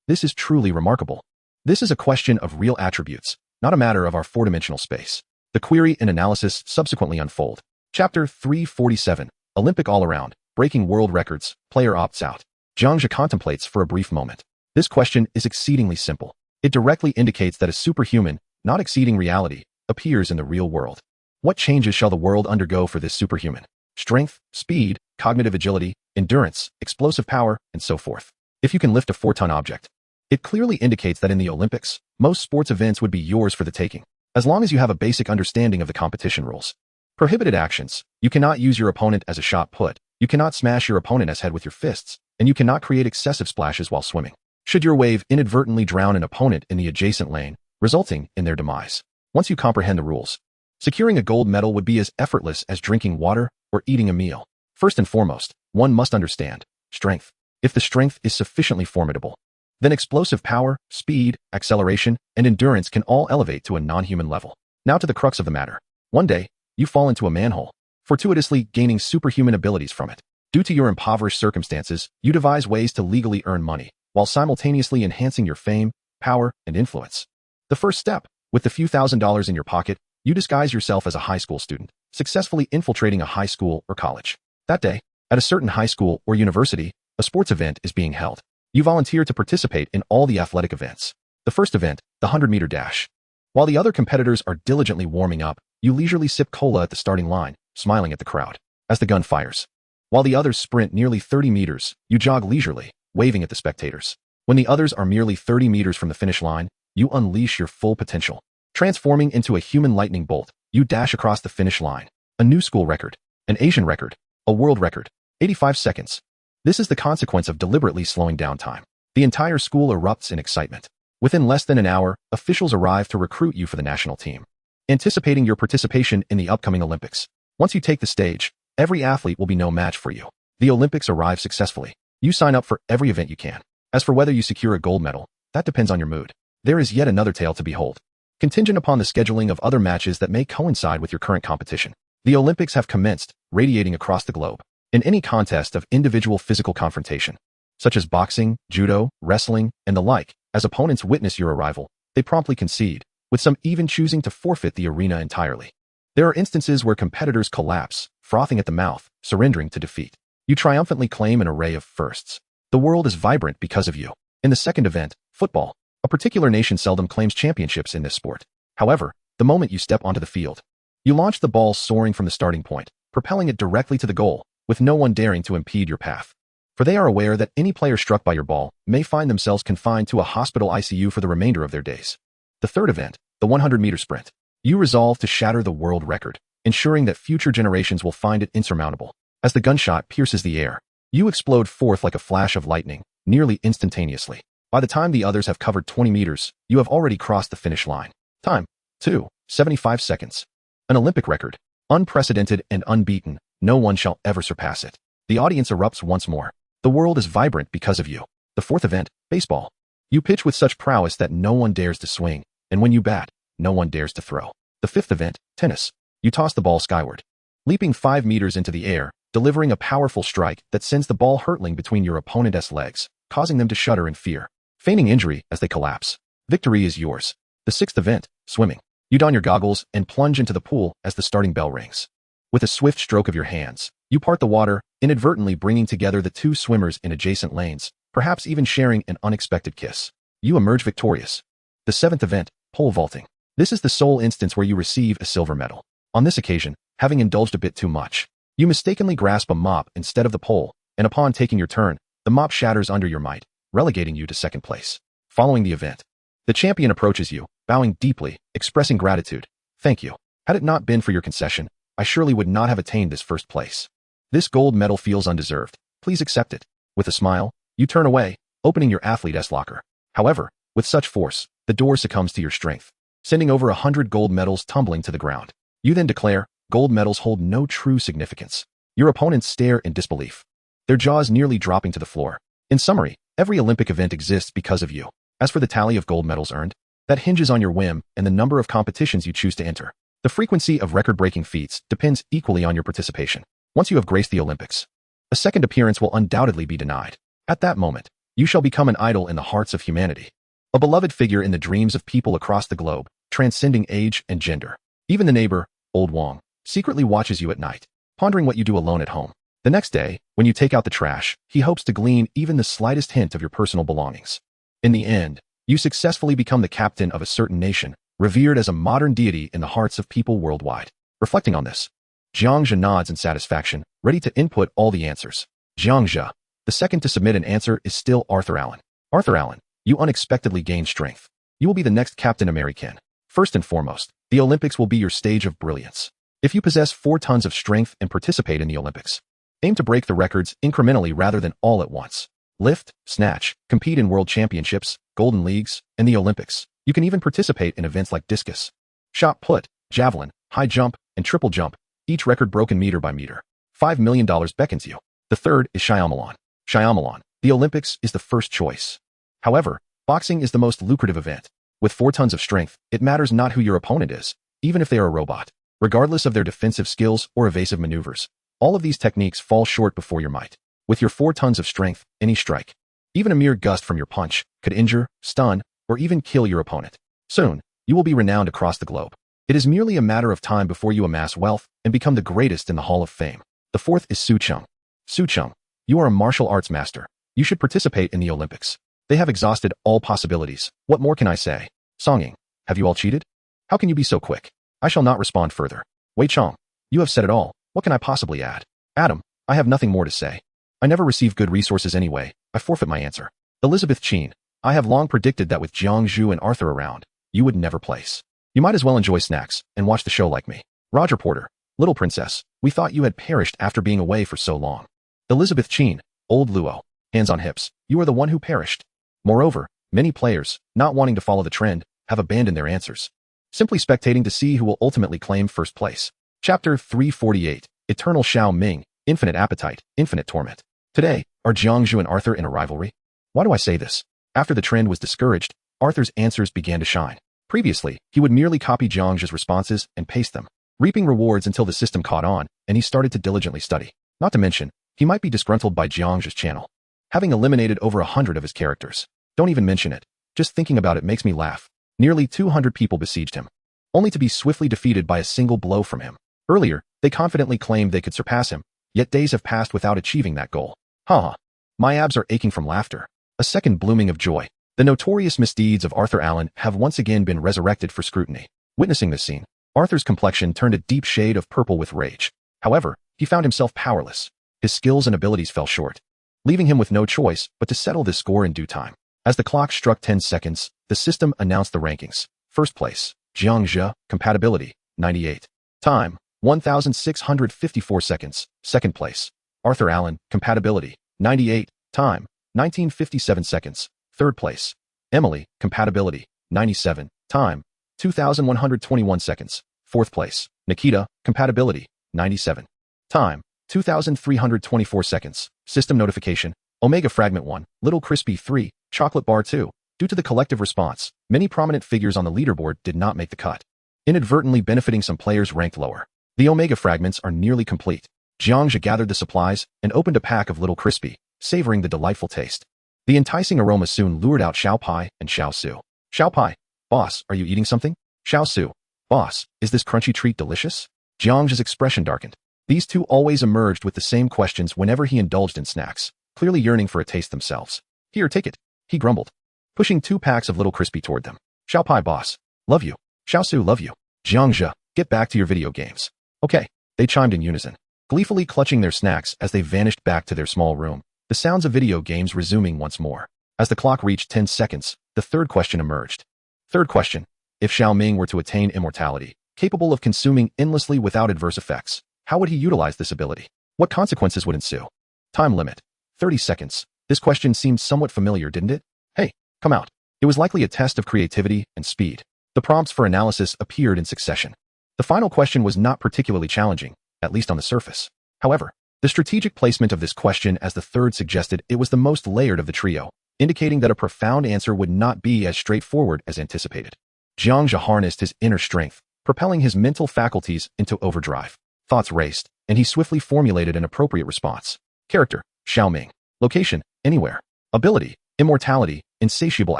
This is truly remarkable. This is a question of real attributes, not a matter of our four-dimensional space. The query and analysis subsequently unfold. Chapter 347, Olympic All-Around, Breaking World Records, Player Opts Out. Jiang Zhe contemplates for a brief moment. This question is exceedingly simple. It directly indicates that a superhuman, not exceeding reality, appears in the real world. What changes shall the world undergo for this superhuman? Strength, speed, cognitive agility, endurance, explosive power, and so forth. If you can lift a 4-ton object, it clearly indicates that in the Olympics, most sports events would be yours for the taking, as long as you have a basic understanding of the competition rules. Prohibited actions. You cannot use your opponent as a shot put, you cannot smash your opponent's head with your fists, and you cannot create excessive splashes while swimming. Should your wave inadvertently drown an opponent in the adjacent lane, resulting in their demise. Once you comprehend the rules, securing a gold medal would be as effortless as drinking water or eating a meal. First and foremost, one must understand strength. If the strength is sufficiently formidable, then explosive power, speed, acceleration, and endurance can all elevate to a non-human level. Now to the crux of the matter. One day, you fall into a manhole, fortuitously gaining superhuman abilities from it. Due to your impoverished circumstances, you devise ways to legally earn money, while simultaneously enhancing your fame, power, and influence. The first step, with the few $1,000s in your pocket, you disguise yourself as a high school student, successfully infiltrating a high school or college. That day, at a certain high school or university, a sports event is being held. You volunteer to participate in all the athletic events. The first event, the 100-meter dash. While the other competitors are diligently warming up, you leisurely sip cola at the starting line, smiling at the crowd. As the gun fires. While the others sprint nearly 30 meters, you jog leisurely, waving at the spectators. When the others are merely 30 meters from the finish line, you unleash your full potential. Transforming into a human lightning bolt, you dash across the finish line. A new school record, an Asian record, a world record, 85 seconds. This is the consequence of deliberately slowing down time. The entire school erupts in excitement. Within less than an hour, officials arrive to recruit you for the national team, anticipating your participation in the upcoming Olympics. Once you take the stage, every athlete will be no match for you. The Olympics arrive successfully. You sign up for every event you can. As for whether you secure a gold medal, that depends on your mood. There is yet another tale to behold. Contingent upon the scheduling of other matches that may coincide with your current competition. The Olympics have commenced, radiating across the globe. In any contest of individual physical confrontation, such as boxing, judo, wrestling, and the like, as opponents witness your arrival, they promptly concede, with some even choosing to forfeit the arena entirely. There are instances where competitors collapse, frothing at the mouth, surrendering to defeat. You triumphantly claim an array of firsts. The world is vibrant because of you. In the second event, football, a particular nation seldom claims championships in this sport. However, the moment you step onto the field, you launch the ball soaring from the starting point, propelling it directly to the goal, with no one daring to impede your path. For they are aware that any player struck by your ball may find themselves confined to a hospital ICU for the remainder of their days. The third event, the 100-meter sprint. You resolve to shatter the world record, ensuring that future generations will find it insurmountable. As the gunshot pierces the air, you explode forth like a flash of lightning, nearly instantaneously. By the time the others have covered 20 meters, you have already crossed the finish line. Time, 2:75 seconds. An Olympic record, unprecedented and unbeaten, no one shall ever surpass it. The audience erupts once more. The world is vibrant because of you. The fourth event, baseball. You pitch with such prowess that no one dares to swing, and when you bat, no one dares to throw. The fifth event, tennis. You toss the ball skyward, leaping 5 meters into the air, delivering a powerful strike that sends the ball hurtling between your opponent's legs, causing them to shudder in fear, feigning injury as they collapse. Victory is yours. The sixth event, swimming. You don your goggles and plunge into the pool as the starting bell rings. With a swift stroke of your hands, you part the water, inadvertently bringing together the two swimmers in adjacent lanes, perhaps even sharing an unexpected kiss. You emerge victorious. The seventh event, pole vaulting. This is the sole instance where you receive a silver medal. On this occasion, having indulged a bit too much, you mistakenly grasp a mop instead of the pole, and upon taking your turn, the mop shatters under your might, relegating you to second place. Following the event, the champion approaches you, bowing deeply, expressing gratitude. Thank you. Had it not been for your concession, I surely would not have attained this first place. This gold medal feels undeserved, Please accept it. With a smile, you turn away, opening your athlete locker. However, with such force, the door succumbs to your strength, sending over 100 gold medals tumbling to the ground. You then declare, gold medals hold no true significance. Your opponents stare in disbelief, their jaws nearly dropping to the floor. In summary, every Olympic event exists because of you. As for the tally of gold medals earned, that hinges on your whim and the number of competitions you choose to enter. The frequency of record-breaking feats depends equally on your participation. Once you have graced the Olympics, a second appearance will undoubtedly be denied. At that moment, you shall become an idol in the hearts of humanity, a beloved figure in the dreams of people across the globe, transcending age and gender. Even the neighbor, Old Wong, secretly watches you at night, pondering what you do alone at home. The next day, when you take out the trash, he hopes to glean even the slightest hint of your personal belongings. In the end, you successfully become the captain of a certain nation, revered as a modern deity in the hearts of people worldwide. Reflecting on this, Jiang Zhe nods in satisfaction, ready to input all the answers. Jiang Zhe, the second to submit an answer, is still Arthur Allen. Arthur Allen, you unexpectedly gain strength. You will be the next Captain American. First and foremost, the Olympics will be your stage of brilliance. If you possess 4 tons of strength and participate in the Olympics, aim to break the records incrementally rather than all at once. Lift, snatch, compete in world championships, golden leagues, and the Olympics. You can even participate in events like discus, shot put, javelin, high jump, and triple jump, each record broken meter by meter. $5 million beckons you. The third is Shyamalan. Shyamalan, the Olympics is the first choice. However, boxing is the most lucrative event. With 4 tons of strength, it matters not who your opponent is, even if they are a robot. Regardless of their defensive skills or evasive maneuvers, all of these techniques fall short before your might. With your 4 tons of strength, any strike, even a mere gust from your punch, could injure, stun, or even kill your opponent. Soon, you will be renowned across the globe. It is merely a matter of time before you amass wealth and become the greatest in the Hall of Fame. The fourth is Su Cheng. Su Cheng, you are a martial arts master. You should participate in the Olympics. They have exhausted all possibilities. What more can I say? Song Ying, have you all cheated? How can you be so quick? I shall not respond further. Wei Chong, you have said it all. What can I possibly add? Adam, I have nothing more to say. I never receive good resources anyway. I forfeit my answer. Elizabeth Chin, I have long predicted that with Jiang Zhe and Arthur around, you would never place. You might as well enjoy snacks and watch the show like me. Roger Porter, little princess, we thought you had perished after being away for so long. Elizabeth Chin, old Luo, hands on hips, you are the one who perished. Moreover, many players, not wanting to follow the trend, have abandoned their answers, simply spectating to see who will ultimately claim first place. Chapter 348, Eternal Xiao Ming, Infinite Appetite, Infinite Torment. Today, are Jiang Zhe and Arthur in a rivalry? Why do I say this? After the trend was discouraged, Arthur's answers began to shine. Previously, he would merely copy Jiang Zhe's responses and paste them, reaping rewards until the system caught on, and he started to diligently study. Not to mention, he might be disgruntled by Jiang Zhe's channel, having eliminated over 100 of his characters. Don't even mention it. Just thinking about it makes me laugh. Nearly 200 people besieged him, only to be swiftly defeated by a single blow from him. Earlier, they confidently claimed they could surpass him, yet days have passed without achieving that goal. Haha. My abs are aching from laughter. A second blooming of joy. The notorious misdeeds of Arthur Allen have once again been resurrected for scrutiny. Witnessing this scene, Arthur's complexion turned a deep shade of purple with rage. However, he found himself powerless. His skills and abilities fell short, leaving him with no choice but to settle this score in due time. As the clock struck 10 seconds, the system announced the rankings. First place, Jiang Zhe, compatibility, 98. Time, 1,654 seconds. Second place, Arthur Allen, compatibility, 98. Time, 1957 seconds. Third place, Emily, compatibility, 97. Time, 2,121 seconds. Fourth place, Nikita, compatibility, 97. Time, 2,324 seconds. System notification, Omega Fragment 1, Little Crispy 3, Chocolate Bar 2. Due to the collective response, many prominent figures on the leaderboard did not make the cut, inadvertently benefiting some players ranked lower. The Omega fragments are nearly complete. Jiang Zhe gathered the supplies and opened a pack of Little Crispy, savoring the delightful taste. The enticing aroma soon lured out Xiao Pai and Xiao Su. Xiao Pai, boss, are you eating something? Xiao Su, boss, is this crunchy treat delicious? Jiang Zhe's expression darkened. These two always emerged with the same questions whenever he indulged in snacks, clearly yearning for a taste themselves. Here, take it, he grumbled, pushing 2 packs of Little Crispy toward them. Xiao Pai, boss, love you. Xiao Su, love you. Jiang Zhe, get back to your video games. Okay, they chimed in unison, gleefully clutching their snacks as they vanished back to their small room, the sounds of video games resuming once more. As the clock reached 10 seconds, the third question emerged. Third question, if Xiao Ming were to attain immortality, capable of consuming endlessly without adverse effects, how would he utilize this ability? What consequences would ensue? Time limit, 30 seconds. This question seemed somewhat familiar, didn't it? Hey, come out. It was likely a test of creativity and speed. The prompts for analysis appeared in succession. The final question was not particularly challenging, at least on the surface. However, the strategic placement of this question as the third suggested it was the most layered of the trio, indicating that a profound answer would not be as straightforward as anticipated. Jiang Zhe harnessed his inner strength, propelling his mental faculties into overdrive. Thoughts raced, and he swiftly formulated an appropriate response. Character, Xiao Ming. Location, anywhere. Ability, immortality, insatiable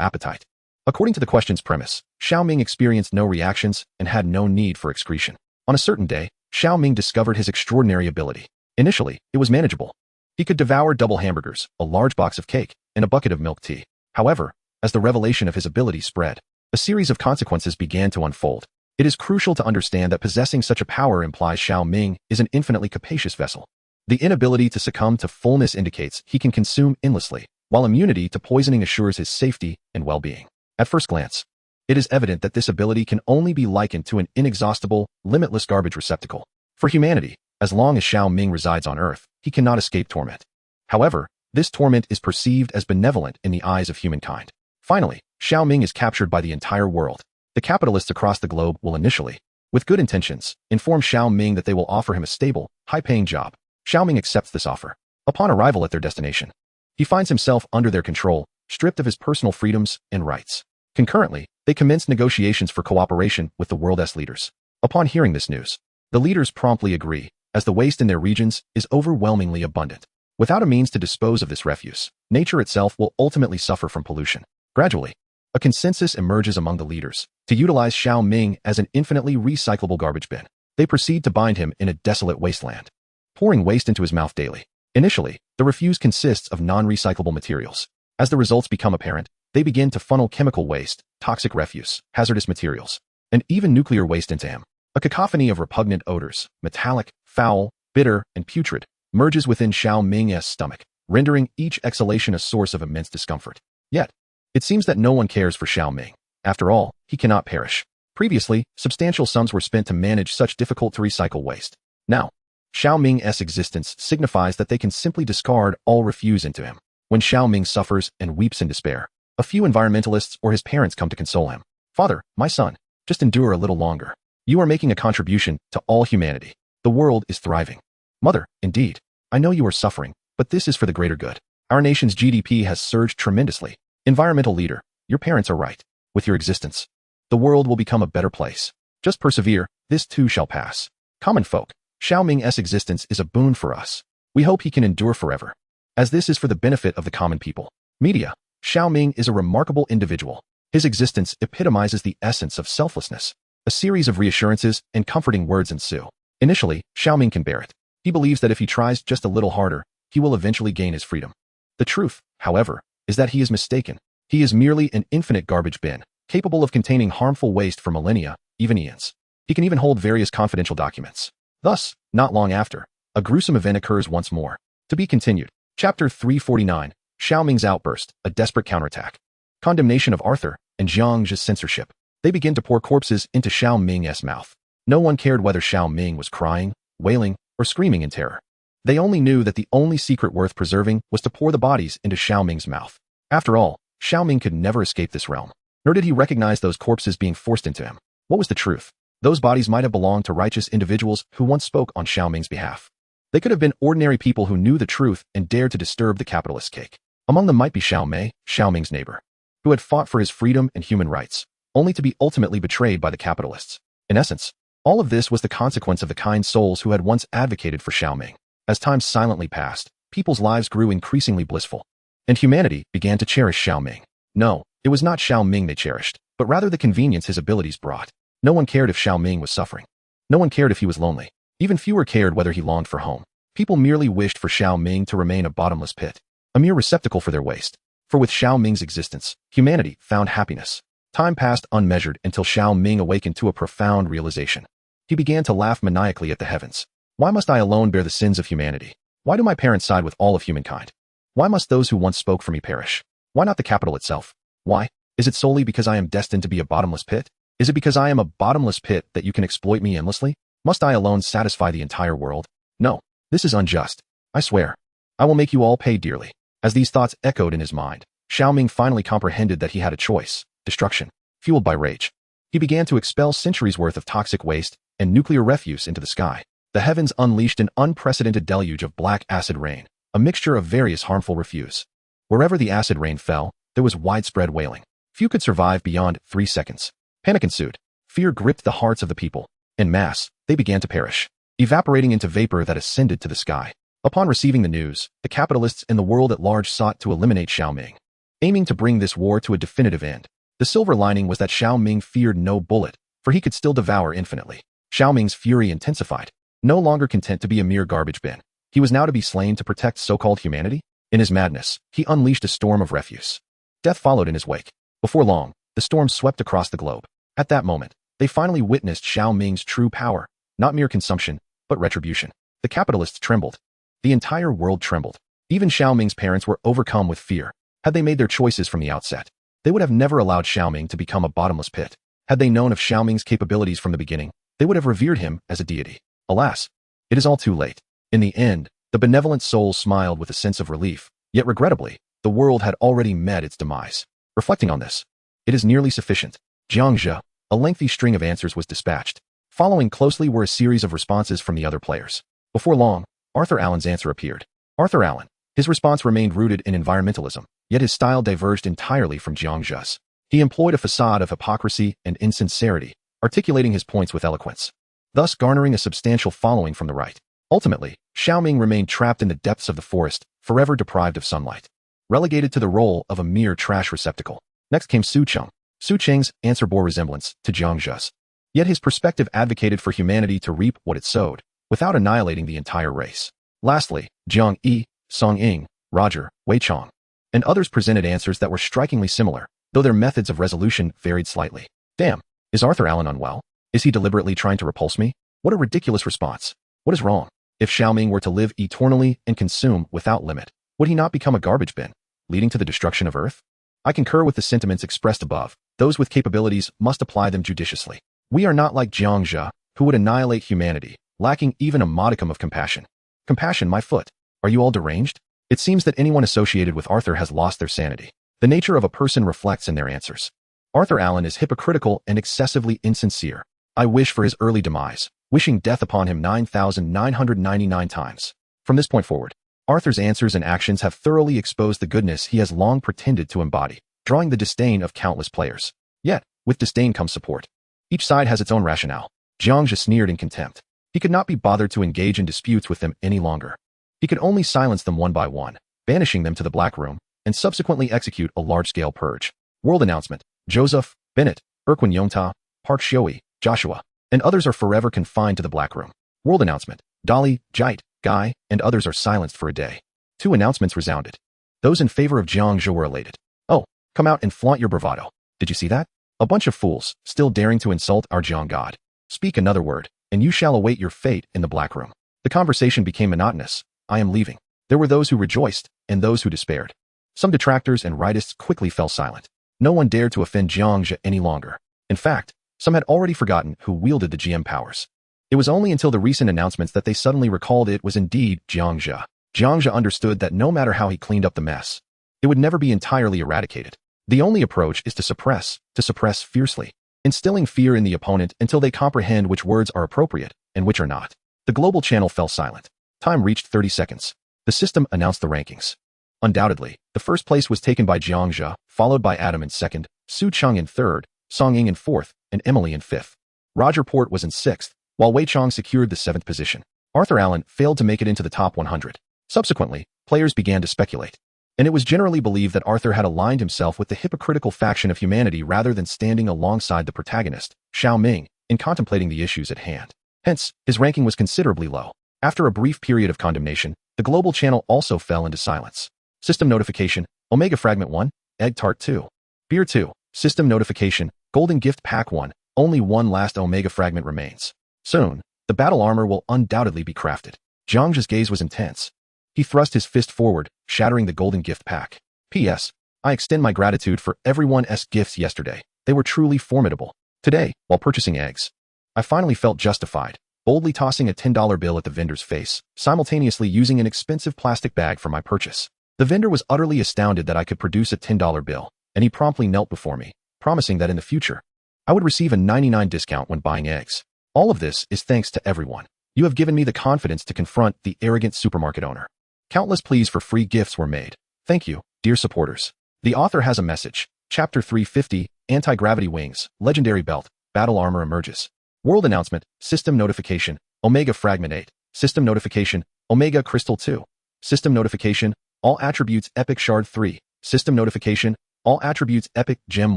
appetite. According to the question's premise, Xiao Ming experienced no reactions and had no need for excretion. On a certain day, Xiao Ming discovered his extraordinary ability. Initially, it was manageable. He could devour double hamburgers, a large box of cake, and a bucket of milk tea. However, as the revelation of his ability spread, a series of consequences began to unfold. It is crucial to understand that possessing such a power implies Xiao Ming is an infinitely capacious vessel. The inability to succumb to fullness indicates he can consume endlessly, while immunity to poisoning assures his safety and well-being. At first glance, it is evident that this ability can only be likened to an inexhaustible, limitless garbage receptacle. For humanity, as long as Xiao Ming resides on Earth, he cannot escape torment. However, this torment is perceived as benevolent in the eyes of humankind. Finally, Xiao Ming is captured by the entire world. The capitalists across the globe will initially, with good intentions, inform Xiao Ming that they will offer him a stable, high-paying job. Xiao Ming accepts this offer. Upon arrival at their destination, he finds himself under their control, stripped of his personal freedoms and rights. Concurrently, they commence negotiations for cooperation with the world's leaders. Upon hearing this news, the leaders promptly agree, as the waste in their regions is overwhelmingly abundant. Without a means to dispose of this refuse, nature itself will ultimately suffer from pollution. Gradually, a consensus emerges among the leaders to utilize Xiao Ming as an infinitely recyclable garbage bin. They proceed to bind him in a desolate wasteland, pouring waste into his mouth daily. Initially, the refuse consists of non-recyclable materials. As the results become apparent, they begin to funnel chemical waste, toxic refuse, hazardous materials, and even nuclear waste into him. A cacophony of repugnant odors, metallic, foul, bitter, and putrid, merges within Xiao Ming's stomach, rendering each exhalation a source of immense discomfort. Yet, it seems that no one cares for Xiao Ming. After all, he cannot perish. Previously, substantial sums were spent to manage such difficult-to-recycle waste. Now, Xiao Ming's existence signifies that they can simply discard all refuse into him. When Xiao Ming suffers and weeps in despair, a few environmentalists or his parents come to console him. Father, my son, just endure a little longer. You are making a contribution to all humanity. The world is thriving. Mother, indeed, I know you are suffering, but this is for the greater good. Our nation's GDP has surged tremendously. Environmental leader, your parents are right. With your existence, the world will become a better place. Just persevere, this too shall pass. Common folk, Xiao Ming's existence is a boon for us. We hope he can endure forever, as this is for the benefit of the common people. Media, Xiao Ming is a remarkable individual. His existence epitomizes the essence of selflessness. A series of reassurances and comforting words ensue. Initially, Xiao Ming can bear it. He believes that if he tries just a little harder, he will eventually gain his freedom. The truth, however, is that he is mistaken. He is merely an infinite garbage bin, capable of containing harmful waste for millennia, even eons. He can even hold various confidential documents. Thus, not long after, a gruesome event occurs once more. To be continued. Chapter 349, Xiao Ming's outburst, a desperate counterattack. Condemnation of Arthur and Jiang Zhe's censorship. They begin to pour corpses into Xiao Ming's mouth. No one cared whether Xiao Ming was crying, wailing, or screaming in terror. They only knew that the only secret worth preserving was to pour the bodies into Xiao Ming's mouth. After all, Xiao Ming could never escape this realm, nor did he recognize those corpses being forced into him. What was the truth? Those bodies might have belonged to righteous individuals who once spoke on Xiao Ming's behalf. They could have been ordinary people who knew the truth and dared to disturb the capitalist's cake. Among them might be Xiao Ming's neighbor, who had fought for his freedom and human rights, only to be ultimately betrayed by the capitalists. In essence, all of this was the consequence of the kind souls who had once advocated for Xiao Ming. As time silently passed, people's lives grew increasingly blissful, and humanity began to cherish Xiao Ming. No, it was not Xiao Ming they cherished, but rather the convenience his abilities brought. No one cared if Xiao Ming was suffering. No one cared if he was lonely. Even fewer cared whether he longed for home. People merely wished for Xiao Ming to remain a bottomless pit, a mere receptacle for their waste. For with Xiao Ming's existence, humanity found happiness. Time passed unmeasured until Xiao Ming awakened to a profound realization. He began to laugh maniacally at the heavens. Why must I alone bear the sins of humanity? Why do my parents side with all of humankind? Why must those who once spoke for me perish? Why not the capital itself? Why? Is it solely because I am destined to be a bottomless pit? Is it because I am a bottomless pit that you can exploit me endlessly? Must I alone satisfy the entire world? No, this is unjust. I swear. I will make you all pay dearly. As these thoughts echoed in his mind, Xiaoming finally comprehended that he had a choice: destruction. Fueled by rage, he began to expel centuries' worth of toxic waste and nuclear refuse into the sky. The heavens unleashed an unprecedented deluge of black acid rain, a mixture of various harmful refuse. Wherever the acid rain fell, there was widespread wailing. Few could survive beyond 3 seconds. Panic ensued. Fear gripped the hearts of the people. En masse, they began to perish, evaporating into vapor that ascended to the sky. Upon receiving the news, the capitalists in the world at large sought to eliminate Xiaoming, aiming to bring this war to a definitive end. The silver lining was that Xiaoming feared no bullet, for he could still devour infinitely. Xiaoming's fury intensified. No longer content to be a mere garbage bin, he was now to be slain to protect so-called humanity. In his madness, he unleashed a storm of refuse. Death followed in his wake. Before long, the storm swept across the globe. At that moment, they finally witnessed Xiaoming's true power, not mere consumption, but retribution. The capitalists trembled. The entire world trembled. Even Xiaoming's parents were overcome with fear. Had they made their choices from the outset, they would have never allowed Xiaoming to become a bottomless pit. Had they known of Xiaoming's capabilities from the beginning, they would have revered him as a deity. Alas, it is all too late. In the end, the benevolent soul smiled with a sense of relief, yet regrettably, the world had already met its demise. Reflecting on this, it is nearly sufficient. Jiang Zhe, a lengthy string of answers was dispatched. Following closely were a series of responses from the other players. Before long, Arthur Allen's answer appeared. Arthur Allen. His response remained rooted in environmentalism, yet his style diverged entirely from Jiang Zhe's. He employed a facade of hypocrisy and insincerity, articulating his points with eloquence, thus garnering a substantial following from the right. Ultimately, Xiaoming remained trapped in the depths of the forest, forever deprived of sunlight, relegated to the role of a mere trash receptacle. Next came Su Cheng. Su Cheng's answer bore resemblance to Jiang Zhe's, yet his perspective advocated for humanity to reap what it sowed, without annihilating the entire race. Lastly, Jiang Yi, Song Ying, Roger, Wei Chong, and others presented answers that were strikingly similar, though their methods of resolution varied slightly. Damn, is Arthur Allen unwell? Is he deliberately trying to repulse me? What a ridiculous response. What is wrong? If Xiaoming were to live eternally and consume without limit, would he not become a garbage bin, leading to the destruction of Earth? I concur with the sentiments expressed above. Those with capabilities must apply them judiciously. We are not like Jiang Zhe, who would annihilate humanity, lacking even a modicum of compassion. Compassion, my foot. Are you all deranged? It seems that anyone associated with Arthur has lost their sanity. The nature of a person reflects in their answers. Arthur Allen is hypocritical and excessively insincere. I wish for his early demise, wishing death upon him 9,999 times. From this point forward, Arthur's answers and actions have thoroughly exposed the goodness he has long pretended to embody, drawing the disdain of countless players. Yet, with disdain comes support. Each side has its own rationale. Jiang Zhe sneered in contempt. He could not be bothered to engage in disputes with them any longer. He could only silence them one by one, banishing them to the Black Room, and subsequently execute a large-scale purge. World announcement: Joseph, Bennett, Erquin Yongta, Park Shui, Joshua, and others are forever confined to the Black Room. World announcement: Dolly, Jite, Guy, and others are silenced for a day. 2 announcements resounded. Those in favor of Jiang Zhe were elated. Oh, come out and flaunt your bravado. Did you see that? A bunch of fools, still daring to insult our Jiang God. Speak another word, and you shall await your fate in the Black Room. The conversation became monotonous. I am leaving. There were those who rejoiced, and those who despaired. Some detractors and rightists quickly fell silent. No one dared to offend Jiang Zhe any longer. In fact, some had already forgotten who wielded the GM powers. It was only until the recent announcements that they suddenly recalled it was indeed Jiang Zhe. Jiang Zhe understood that no matter how he cleaned up the mess, it would never be entirely eradicated. The only approach is to suppress fiercely, instilling fear in the opponent until they comprehend which words are appropriate and which are not. The global channel fell silent. Time reached 30 seconds. The system announced the rankings. Undoubtedly, the first place was taken by Jiang Zhe, followed by Adam in second, Su Cheng in third, Song Ying in fourth, and Emily in fifth. Roger Port was in sixth, while Wei Chong secured the seventh position. Arthur Allen failed to make it into the top 100. Subsequently, players began to speculate, and it was generally believed that Arthur had aligned himself with the hypocritical faction of humanity rather than standing alongside the protagonist, Xiaoming, in contemplating the issues at hand. Hence, his ranking was considerably low. After a brief period of condemnation, the global channel also fell into silence. System notification: Omega Fragment 1, Egg Tart 2, Beer 2, System notification: Golden Gift Pack 1, only one last Omega Fragment remains. Soon, the battle armor will undoubtedly be crafted. Jiang Zhe's gaze was intense. He thrust his fist forward, shattering the Golden Gift Pack. P.S. I extend my gratitude for everyone's gifts yesterday. They were truly formidable. Today, while purchasing eggs, I finally felt justified. boldly tossing a $10 bill at the vendor's face, simultaneously using an expensive plastic bag for my purchase. The vendor was utterly astounded that I could produce a $10 bill, and he promptly knelt before me, promising that in the future, I would receive a 99 discount when buying eggs. All of this is thanks to everyone. You have given me the confidence to confront the arrogant supermarket owner. Countless pleas for free gifts were made. Thank you, dear supporters. The author has a message. Chapter 350, Anti-Gravity Wings, Legendary Belt, Battle Armor Emerges. World Announcement, System Notification, Omega Fragment 8, System Notification, Omega Crystal 2, System Notification, All Attributes Epic Shard 3, System Notification, All Attributes Epic Gem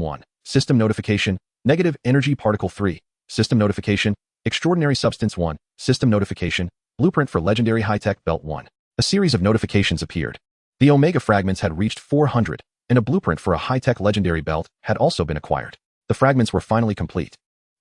1, System Notification, Negative Energy Particle 3, System Notification, Extraordinary Substance 1, System Notification, Blueprint for Legendary High-Tech Belt 1. A series of notifications appeared. The Omega fragments had reached 400, and a blueprint for a high-tech legendary belt had also been acquired. The fragments were finally complete.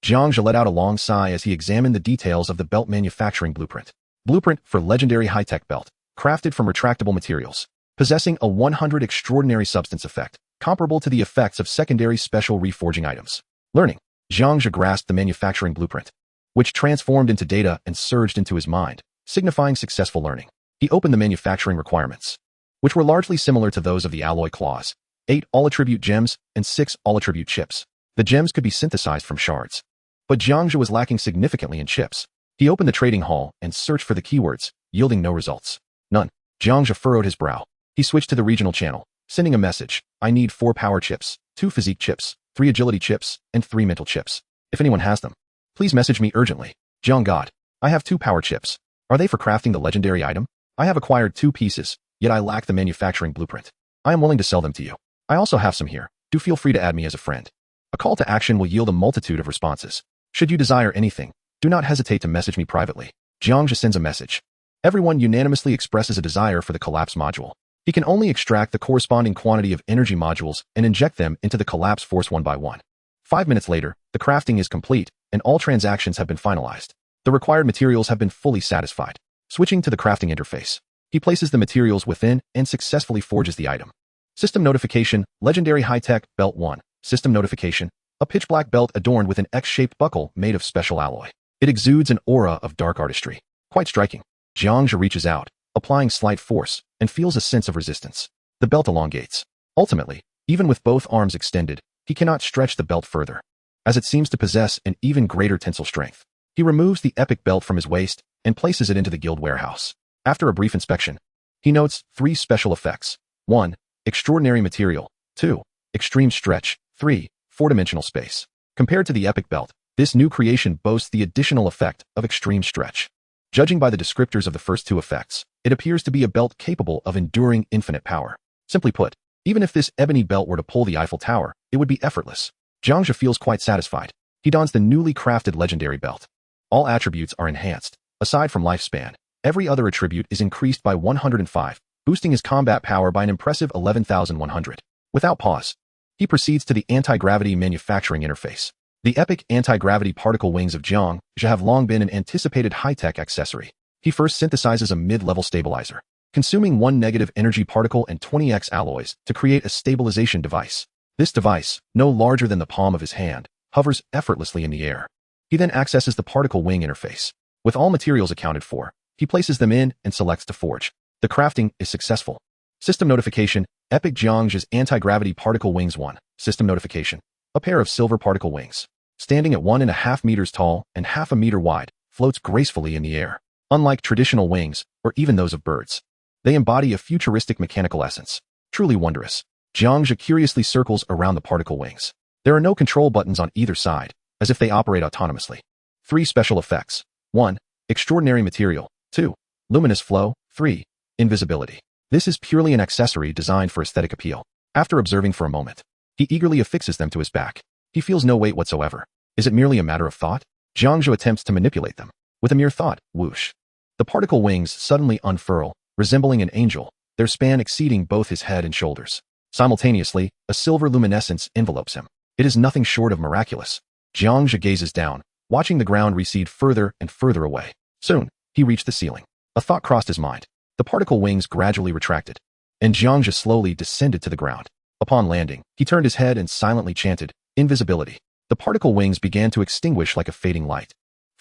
Jiang Zhe let out a long sigh as he examined the details of the belt manufacturing blueprint. Blueprint for legendary high-tech belt, crafted from retractable materials, possessing a 100 extraordinary substance effect, comparable to the effects of secondary special reforging items. Learning. Jiang Zhe grasped the manufacturing blueprint, which transformed into data and surged into his mind, signifying successful learning. He opened the manufacturing requirements, which were largely similar to those of the alloy claws: 8 all-attribute gems and 6 all-attribute chips. The gems could be synthesized from shards. But Jiang Zhe was lacking significantly in chips. He opened the trading hall and searched for the keywords, yielding no results. None. Jiang Zhe furrowed his brow. He switched to the regional channel, sending a message. I need 4 power chips, 2 physique chips, 3 agility chips, and 3 mental chips. If anyone has them, please message me urgently. Jiang God, I have 2 power chips. Are they for crafting the legendary item? I have acquired 2 pieces, yet I lack the manufacturing blueprint. I am willing to sell them to you. I also have some here. Do feel free to add me as a friend. A call to action will yield a multitude of responses. Should you desire anything, do not hesitate to message me privately. Jiang Zhe sends a message. Everyone unanimously expresses a desire for the collapse module. He can only extract the corresponding quantity of energy modules and inject them into the collapse force one by one. 5 minutes later, the crafting is complete, and all transactions have been finalized. The required materials have been fully satisfied. Switching to the crafting interface, he places the materials within and successfully forges the item. System Notification, Legendary High-Tech Belt 1. System Notification, a pitch-black belt adorned with an X-shaped buckle made of special alloy. It exudes an aura of dark artistry. Quite striking. Jiang Zhe reaches out, applying slight force, and feels a sense of resistance. The belt elongates. Ultimately, even with both arms extended, he cannot stretch the belt further, as it seems to possess an even greater tensile strength. He removes the epic belt from his waist and places it into the guild warehouse. After a brief inspection, he notes 3 special effects. 1. Extraordinary material. 2. Extreme stretch. 3. 4-dimensional space. Compared to the epic belt, this new creation boasts the additional effect of extreme stretch. Judging by the descriptors of the first 2 effects, it appears to be a belt capable of enduring infinite power. Simply put, even if this ebony belt were to pull the Eiffel Tower, it would be effortless. Jiang Zhe feels quite satisfied. He dons the newly crafted legendary belt. All attributes are enhanced. Aside from lifespan, every other attribute is increased by 105, boosting his combat power by an impressive 11,100. Without pause, he proceeds to the anti-gravity manufacturing interface. The epic anti-gravity particle wings of Jiang Zhe have long been an anticipated high-tech accessory. He first synthesizes a mid-level stabilizer, consuming 1 negative energy particle and 20x alloys to create a stabilization device. This device, no larger than the palm of his hand, hovers effortlessly in the air. He then accesses the particle wing interface. With all materials accounted for, he places them in and selects to forge. The crafting is successful. System Notification, Epic Jiang Zhe's Anti-Gravity Particle Wings 1. System Notification, a pair of silver particle wings, standing at 1.5 meters tall and half a meter wide, floats gracefully in the air. Unlike traditional wings, or even those of birds, they embody a futuristic mechanical essence. Truly wondrous. Jiang Zhe curiously circles around the particle wings. There are no control buttons on either side, as if they operate autonomously. 3 special effects. 1. Extraordinary material. 2. Luminous flow. 3. Invisibility. This is purely an accessory designed for aesthetic appeal. After observing for a moment, he eagerly affixes them to his back. He feels no weight whatsoever. Is it merely a matter of thought? Jiang Zhe attempts to manipulate them. With a mere thought, whoosh. The particle wings suddenly unfurl, resembling an angel, their span exceeding both his head and shoulders. Simultaneously, a silver luminescence envelopes him. It is nothing short of miraculous. Jiang Zhe gazes down, watching the ground recede further and further away. Soon, he reached the ceiling. A thought crossed his mind. The particle wings gradually retracted, and Jiang Zhe slowly descended to the ground. Upon landing, he turned his head and silently chanted, "Invisibility." The particle wings began to extinguish like a fading light.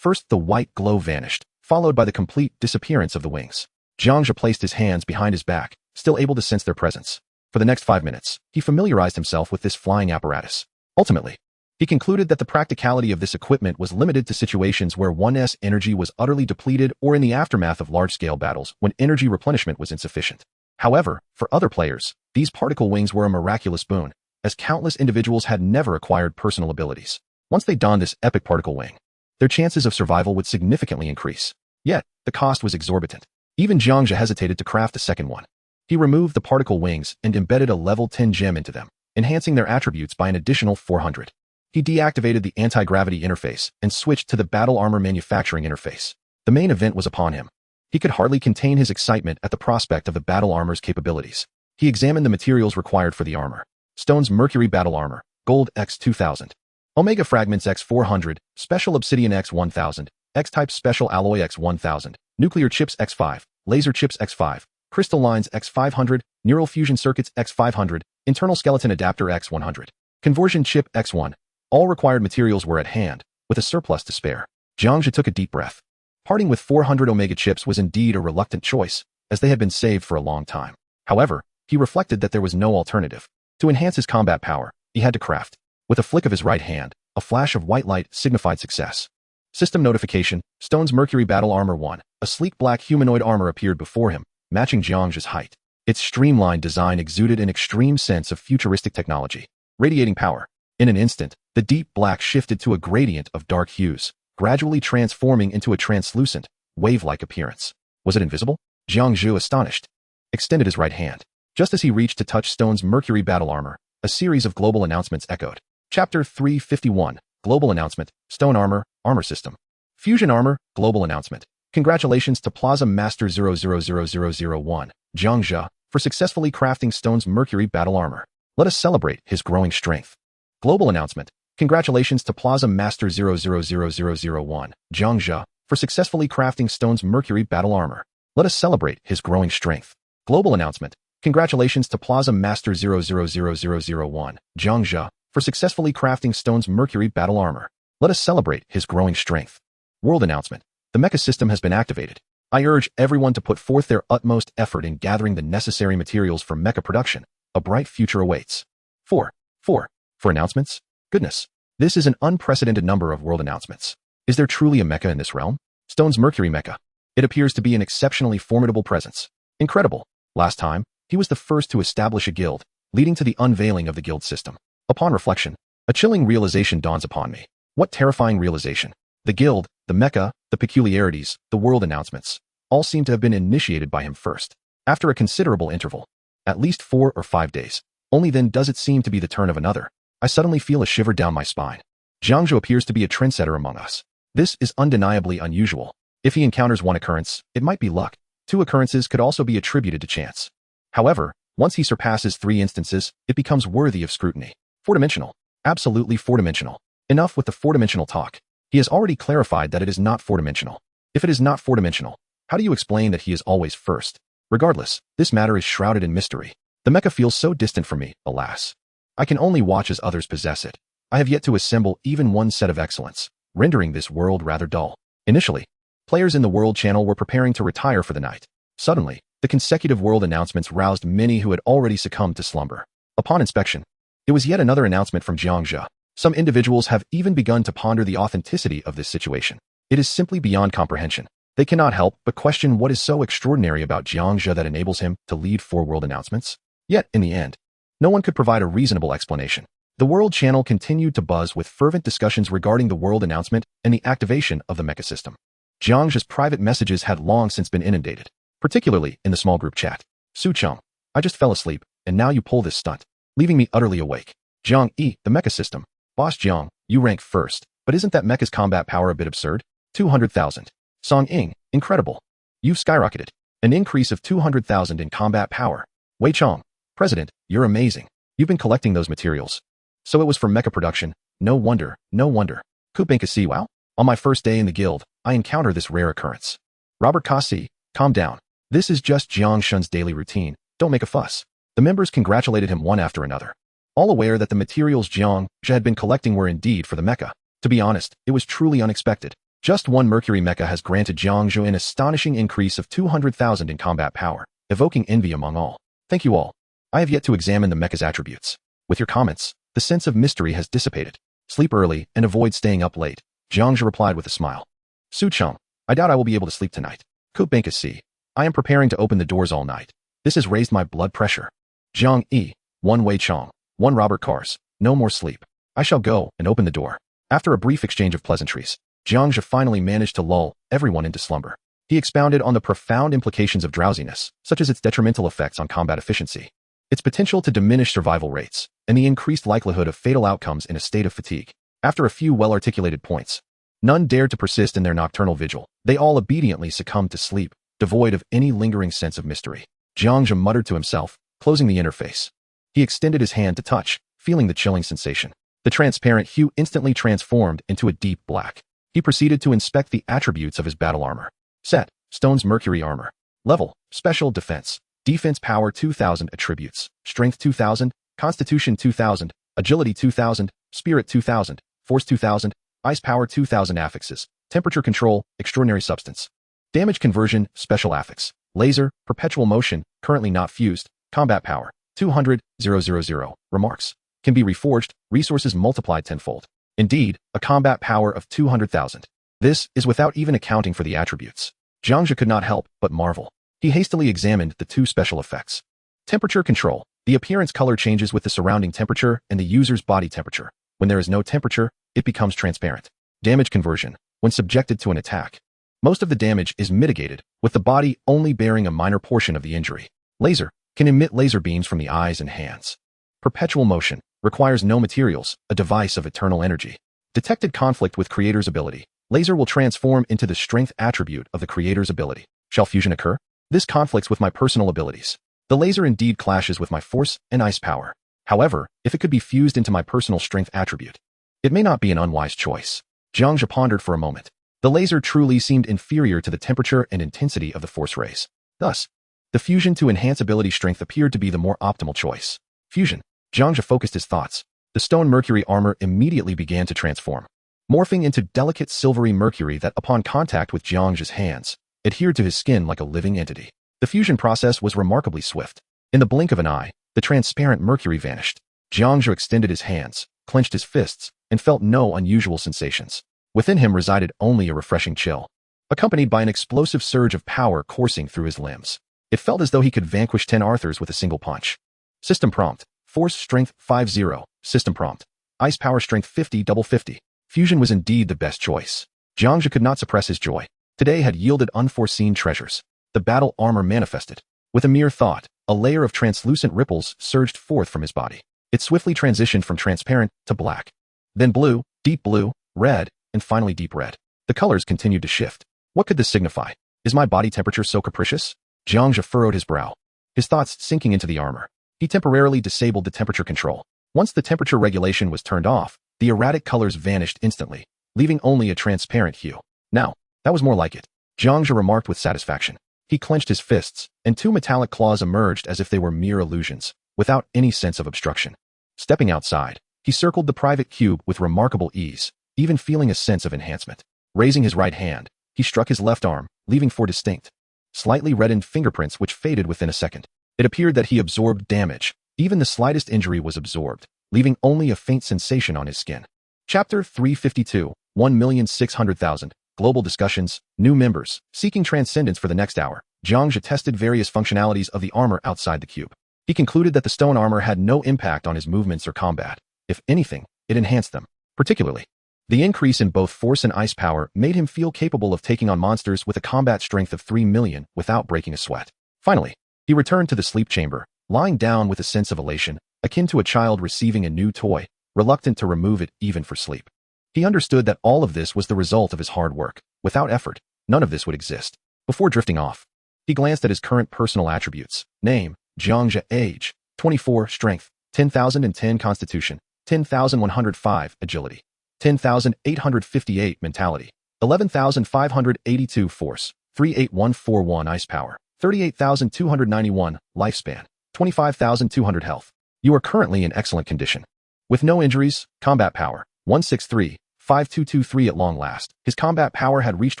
First, the white glow vanished, followed by the complete disappearance of the wings. Jiang Zhe placed his hands behind his back, still able to sense their presence. For the next 5 minutes, he familiarized himself with this flying apparatus. Ultimately, he concluded that the practicality of this equipment was limited to situations where one's energy was utterly depleted or in the aftermath of large-scale battles when energy replenishment was insufficient. However, for other players, these particle wings were a miraculous boon, as countless individuals had never acquired personal abilities. Once they donned this epic particle wing, their chances of survival would significantly increase. Yet, the cost was exorbitant. Even Jiang Zhe hesitated to craft a second one. He removed the particle wings and embedded a level 10 gem into them, enhancing their attributes by an additional 400. He deactivated the anti-gravity interface and switched to the battle armor manufacturing interface. The main event was upon him. He could hardly contain his excitement at the prospect of the battle armor's capabilities. He examined the materials required for the armor. Stone's Mercury Battle Armor, Gold X2000. Omega Fragments X400, Special Obsidian X1000, X-Type Special Alloy X1000, Nuclear Chips X5, Laser Chips X5, Crystal Lines X500, Neural Fusion Circuits X500, Internal Skeleton Adapter X100, Conversion Chip X1. All required materials were at hand, with a surplus to spare. Jiang Zhe took a deep breath. Parting with 400 Omega chips was indeed a reluctant choice, as they had been saved for a long time. However, he reflected that there was no alternative. To enhance his combat power, he had to craft. With a flick of his right hand, a flash of white light signified success. System notification, Stone's Mercury Battle Armor 1. A sleek black humanoid armor appeared before him, matching Jiang Zhe's height. Its streamlined design exuded an extreme sense of futuristic technology, radiating power. In an instant, the deep black shifted to a gradient of dark hues, gradually transforming into a translucent, wave-like appearance. Was it invisible? Jiang Zhe, astonished, extended his right hand. Just as he reached to touch Stone's Mercury Battle Armor, a series of global announcements echoed. Chapter 351, Global Announcement, Stone Armor, Armor System. Fusion Armor, Global Announcement. Congratulations to Plaza Master 000001, Jiang Zhe, for successfully crafting Stone's Mercury Battle Armor. Let us celebrate his growing strength. Global Announcement. Congratulations to Plaza Master 000001, Jiang Zhe, for successfully crafting Stone's Mercury Battle Armor. Let us celebrate his growing strength. Global Announcement. Congratulations to Plaza Master 000001, Jiang Zhe, for successfully crafting Stone's Mercury Battle Armor. Let us celebrate his growing strength. World Announcement. The mecha system has been activated. I urge everyone to put forth their utmost effort in gathering the necessary materials for mecha production. A bright future awaits. 4. For announcements? Goodness. This is an unprecedented number of world announcements. Is there truly a mecha in this realm? Stone's Mercury Mecha. It appears to be an exceptionally formidable presence. Incredible. Last time, he was the first to establish a guild, leading to the unveiling of the guild system. Upon reflection, a chilling realization dawns upon me. What terrifying realization? The guild, the mecha, the peculiarities, the world announcements, all seem to have been initiated by him first. After a considerable interval, at least 4 or 5 days, only then does it seem to be the turn of another. I suddenly feel a shiver down my spine. Jiang Zhe appears to be a trendsetter among us. This is undeniably unusual. If he encounters one occurrence, it might be luck. 2 occurrences could also be attributed to chance. However, once he surpasses 3 instances, it becomes worthy of scrutiny. 4-dimensional. Absolutely 4-dimensional. Enough with the 4-dimensional talk. He has already clarified that it is not 4-dimensional. If it is not 4-dimensional, how do you explain that he is always first? Regardless, this matter is shrouded in mystery. The mecha feels so distant from me, alas. I can only watch as others possess it. I have yet to assemble even one set of excellence, rendering this world rather dull. Initially, players in the World Channel were preparing to retire for the night. Suddenly, the consecutive world announcements roused many who had already succumbed to slumber. Upon inspection, it was yet another announcement from Jiang Zhe. Some individuals have even begun to ponder the authenticity of this situation. It is simply beyond comprehension. They cannot help but question what is so extraordinary about Jiang Zhe that enables him to lead 4 world announcements. Yet, in the end, no one could provide a reasonable explanation. The World Channel continued to buzz with fervent discussions regarding the world announcement and the activation of the mecha system. Jiang Zhe's private messages had long since been inundated, particularly in the small group chat. Su Cheng, I just fell asleep, and now you pull this stunt, leaving me utterly awake. Jiang E, the mecha system. Boss Jiang, you rank first, but isn't that mecha's combat power a bit absurd? 200,000. Song Ying, incredible. You've skyrocketed. An increase of 200,000 in combat power. Wei Chong, President, you're amazing. You've been collecting those materials. So it was for mecha production. No wonder, no wonder. Kubanka wow. On my first day in the guild, I encounter this rare occurrence. Robert Kasi, calm down. This is just Jiang Shun's daily routine. Don't make a fuss. The members congratulated him one after another, all aware that the materials Jiang Zhe had been collecting were indeed for the mecha. To be honest, it was truly unexpected. Just one Mercury mecha has granted Jiang Zhe an astonishing increase of 200,000 in combat power, evoking envy among all. Thank you all. I have yet to examine the mecha's attributes. With your comments, the sense of mystery has dissipated. Sleep early and avoid staying up late, Jiang Zhe replied with a smile. Su Cheng, I doubt I will be able to sleep tonight. Coop Bank is C. I am preparing to open the doors all night. This has raised my blood pressure. Jiang E. 1 Wei Chong, 1 Robert Cars, no more sleep. I shall go and open the door. After a brief exchange of pleasantries, Jiang Zhe finally managed to lull everyone into slumber. He expounded on the profound implications of drowsiness, such as its detrimental effects on combat efficiency, its potential to diminish survival rates, and the increased likelihood of fatal outcomes in a state of fatigue. After a few well-articulated points, none dared to persist in their nocturnal vigil. They all obediently succumbed to sleep, devoid of any lingering sense of mystery. Jiang Zhe muttered to himself, closing the interface. He extended his hand to touch, feeling the chilling sensation. The transparent hue instantly transformed into a deep black. He proceeded to inspect the attributes of his battle armor. Set, Stone's Mercury Armor. Level, Special Defense. Defense Power 2000 Attributes. Strength 2000, Constitution 2000, Agility 2000, Spirit 2000, Force 2000, Ice Power 2000 Affixes. Temperature Control, Extraordinary Substance. Damage Conversion, Special Affix. Laser, Perpetual Motion, currently not fused. Combat Power, 200,000. Remarks. Can be reforged, resources multiplied tenfold. Indeed, a combat power of 200,000. This is without even accounting for the attributes. Jiang Zhe could not help but marvel. He hastily examined the two special effects. Temperature Control. The appearance color changes with the surrounding temperature and the user's body temperature. When there is no temperature, it becomes transparent. Damage Conversion. When subjected to an attack, most of the damage is mitigated, with the body only bearing a minor portion of the injury. Laser. Can emit laser beams from the eyes and hands. Perpetual Motion. Requires no materials, a device of eternal energy. Detected conflict with creator's ability. Laser will transform into the strength attribute of the creator's ability. Shall fusion occur? This conflicts with my personal abilities. The laser indeed clashes with my force and ice power. However, if it could be fused into my personal strength attribute, it may not be an unwise choice. Jiang Zhe pondered for a moment. The laser truly seemed inferior to the temperature and intensity of the force rays. Thus, the fusion to enhance ability strength appeared to be the more optimal choice. Fusion. Jiang Zhe focused his thoughts. The stone Mercury armor immediately began to transform, morphing into delicate silvery mercury that, upon contact with Jiang Zhe's hands, adhered to his skin like a living entity. The fusion process was remarkably swift. In the blink of an eye, the transparent mercury vanished. Jiang Zhe extended his hands, clenched his fists, and felt no unusual sensations. Within him resided only a refreshing chill, accompanied by an explosive surge of power coursing through his limbs. It felt as though he could vanquish 10 Arthurs with a single punch. System Prompt. Force Strength 50. System Prompt. Ice Power Strength 50 double 50. Fusion was indeed the best choice. Jiang Zhe could not suppress his joy. Today had yielded unforeseen treasures. The battle armor manifested. With a mere thought, a layer of translucent ripples surged forth from his body. It swiftly transitioned from transparent to black. Then blue, deep blue, red, and finally deep red. The colors continued to shift. What could this signify? Is my body temperature so capricious? Jiang Zhe furrowed his brow, his thoughts sinking into the armor. He temporarily disabled the temperature control. Once the temperature regulation was turned off, the erratic colors vanished instantly, leaving only a transparent hue. Now, that was more like it, Jiang Zhe remarked with satisfaction. He clenched his fists, and two metallic claws emerged as if they were mere illusions, without any sense of obstruction. Stepping outside, he circled the private cube with remarkable ease, even feeling a sense of enhancement. Raising his right hand, he struck his left arm, leaving 4 distinct, slightly reddened fingerprints which faded within a second. It appeared that he absorbed damage. Even the slightest injury was absorbed, leaving only a faint sensation on his skin. Chapter 352, 1,600,000. Global discussions, new members, seeking transcendence for the next hour. Jiang Zhe tested various functionalities of the armor outside the cube. He concluded that the stone armor had no impact on his movements or combat. If anything, it enhanced them. Particularly, the increase in both force and ice power made him feel capable of taking on monsters with a combat strength of 3 million without breaking a sweat. Finally, he returned to the sleep chamber, lying down with a sense of elation, akin to a child receiving a new toy, reluctant to remove it even for sleep. He understood that all of this was the result of his hard work. Without effort, none of this would exist. Before drifting off, he glanced at his current personal attributes. Name, Jiang Zhe. Age, 24. Strength, 10,010. Constitution, 10,105. Agility, 10,858. Mentality, 11,582. Force, 38141. Ice Power, 38,291. Lifespan, 25,200. Health. You are currently in excellent condition, with no injuries. Combat Power, 163. 5223 at long last. His combat power had reached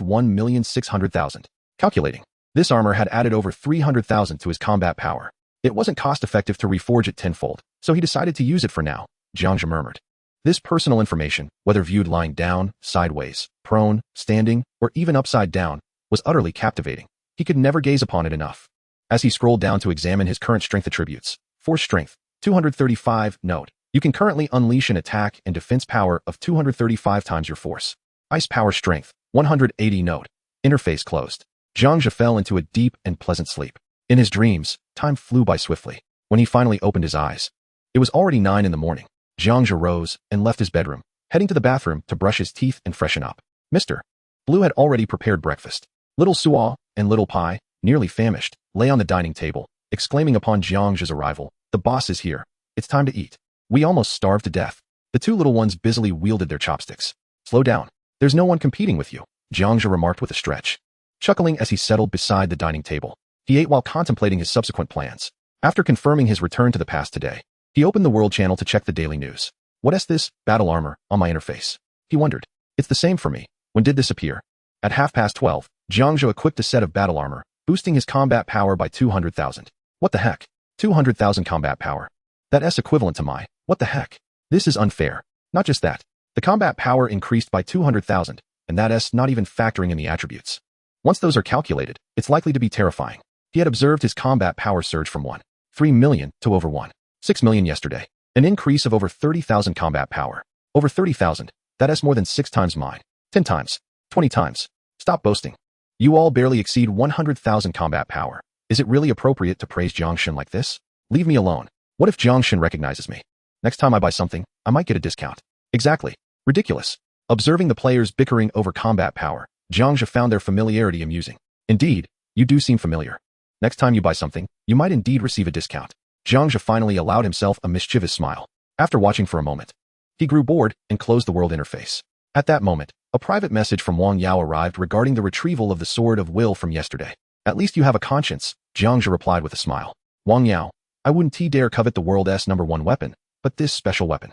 1,600,000. Calculating. This armor had added over 300,000 to his combat power. It wasn't cost-effective to reforge it tenfold, so he decided to use it for now, Jiang Zhe murmured. This personal information, whether viewed lying down, sideways, prone, standing, or even upside down, was utterly captivating. He could never gaze upon it enough. As he scrolled down to examine his current strength attributes, force strength, 235, note. You can currently unleash an attack and defense power of 235 times your force. Ice power strength, 180, note. Interface closed. Jiang Zhe fell into a deep and pleasant sleep. In his dreams, time flew by swiftly. When he finally opened his eyes, it was already 9 in the morning. Jiang Zhe rose and left his bedroom, heading to the bathroom to brush his teeth and freshen up. Mr. Blue had already prepared breakfast. Little Suo and Little Pie, nearly famished, lay on the dining table, exclaiming upon Jiang Zhe's arrival, "The boss is here. It's time to eat." We almost starved to death. The two little ones busily wielded their chopsticks. Slow down. There's no one competing with you, Jiang Zhe remarked with a stretch. Chuckling as he settled beside the dining table, he ate while contemplating his subsequent plans. After confirming his return to the past today, he opened the World Channel to check the daily news. What is this, battle armor, on my interface? He wondered. It's the same for me. When did this appear? At 12:30, Jiang Zhe equipped a set of battle armor, boosting his combat power by 200,000. What the heck? 200,000 combat power. That's equivalent to my, what the heck? This is unfair. Not just that. The combat power increased by 200,000, and that's not even factoring in the attributes. Once those are calculated, it's likely to be terrifying. He had observed his combat power surge from 1.3 million to over 1.6 million yesterday. An increase of over 30,000 combat power. Over 30,000. That's more than 6 times mine. 10 times. 20 times. Stop boasting. You all barely exceed 100,000 combat power. Is it really appropriate to praise Jiang Zhe like this? Leave me alone. What if Jiang Zhe recognizes me? Next time I buy something, I might get a discount. Exactly. Ridiculous. Observing the players bickering over combat power, Jiang Zhe found their familiarity amusing. Indeed, you do seem familiar. Next time you buy something, you might indeed receive a discount. Jiang Zhe finally allowed himself a mischievous smile. After watching for a moment, he grew bored and closed the world interface. At that moment, a private message from Wang Yao arrived regarding the retrieval of the Sword of Will from yesterday. At least you have a conscience, Jiang Zhe replied with a smile. Wang Yao, I wouldn't dare covet the world's #1 weapon, but this special weapon.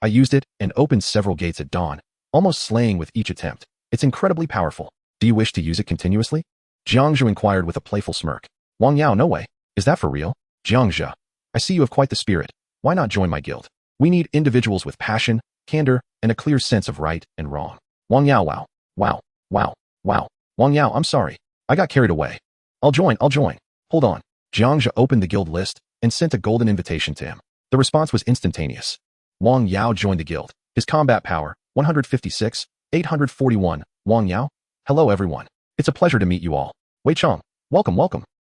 I used it and opened several gates at dawn, almost slaying with each attempt. It's incredibly powerful. Do you wish to use it continuously? Jiang Zhe inquired with a playful smirk. Wang Yao, no way. Is that for real? Jiang Zhe, I see you have quite the spirit. Why not join my guild? We need individuals with passion, candor, and a clear sense of right and wrong. Wang Yao, wow. Wang Yao, I'm sorry. I got carried away. I'll join. Hold on. Jiang Zhe opened the guild list and sent a golden invitation to him. The response was instantaneous. Wang Yao joined the guild. His combat power, 156, 841. Wang Yao? Hello everyone. It's a pleasure to meet you all. Wei Chong, welcome.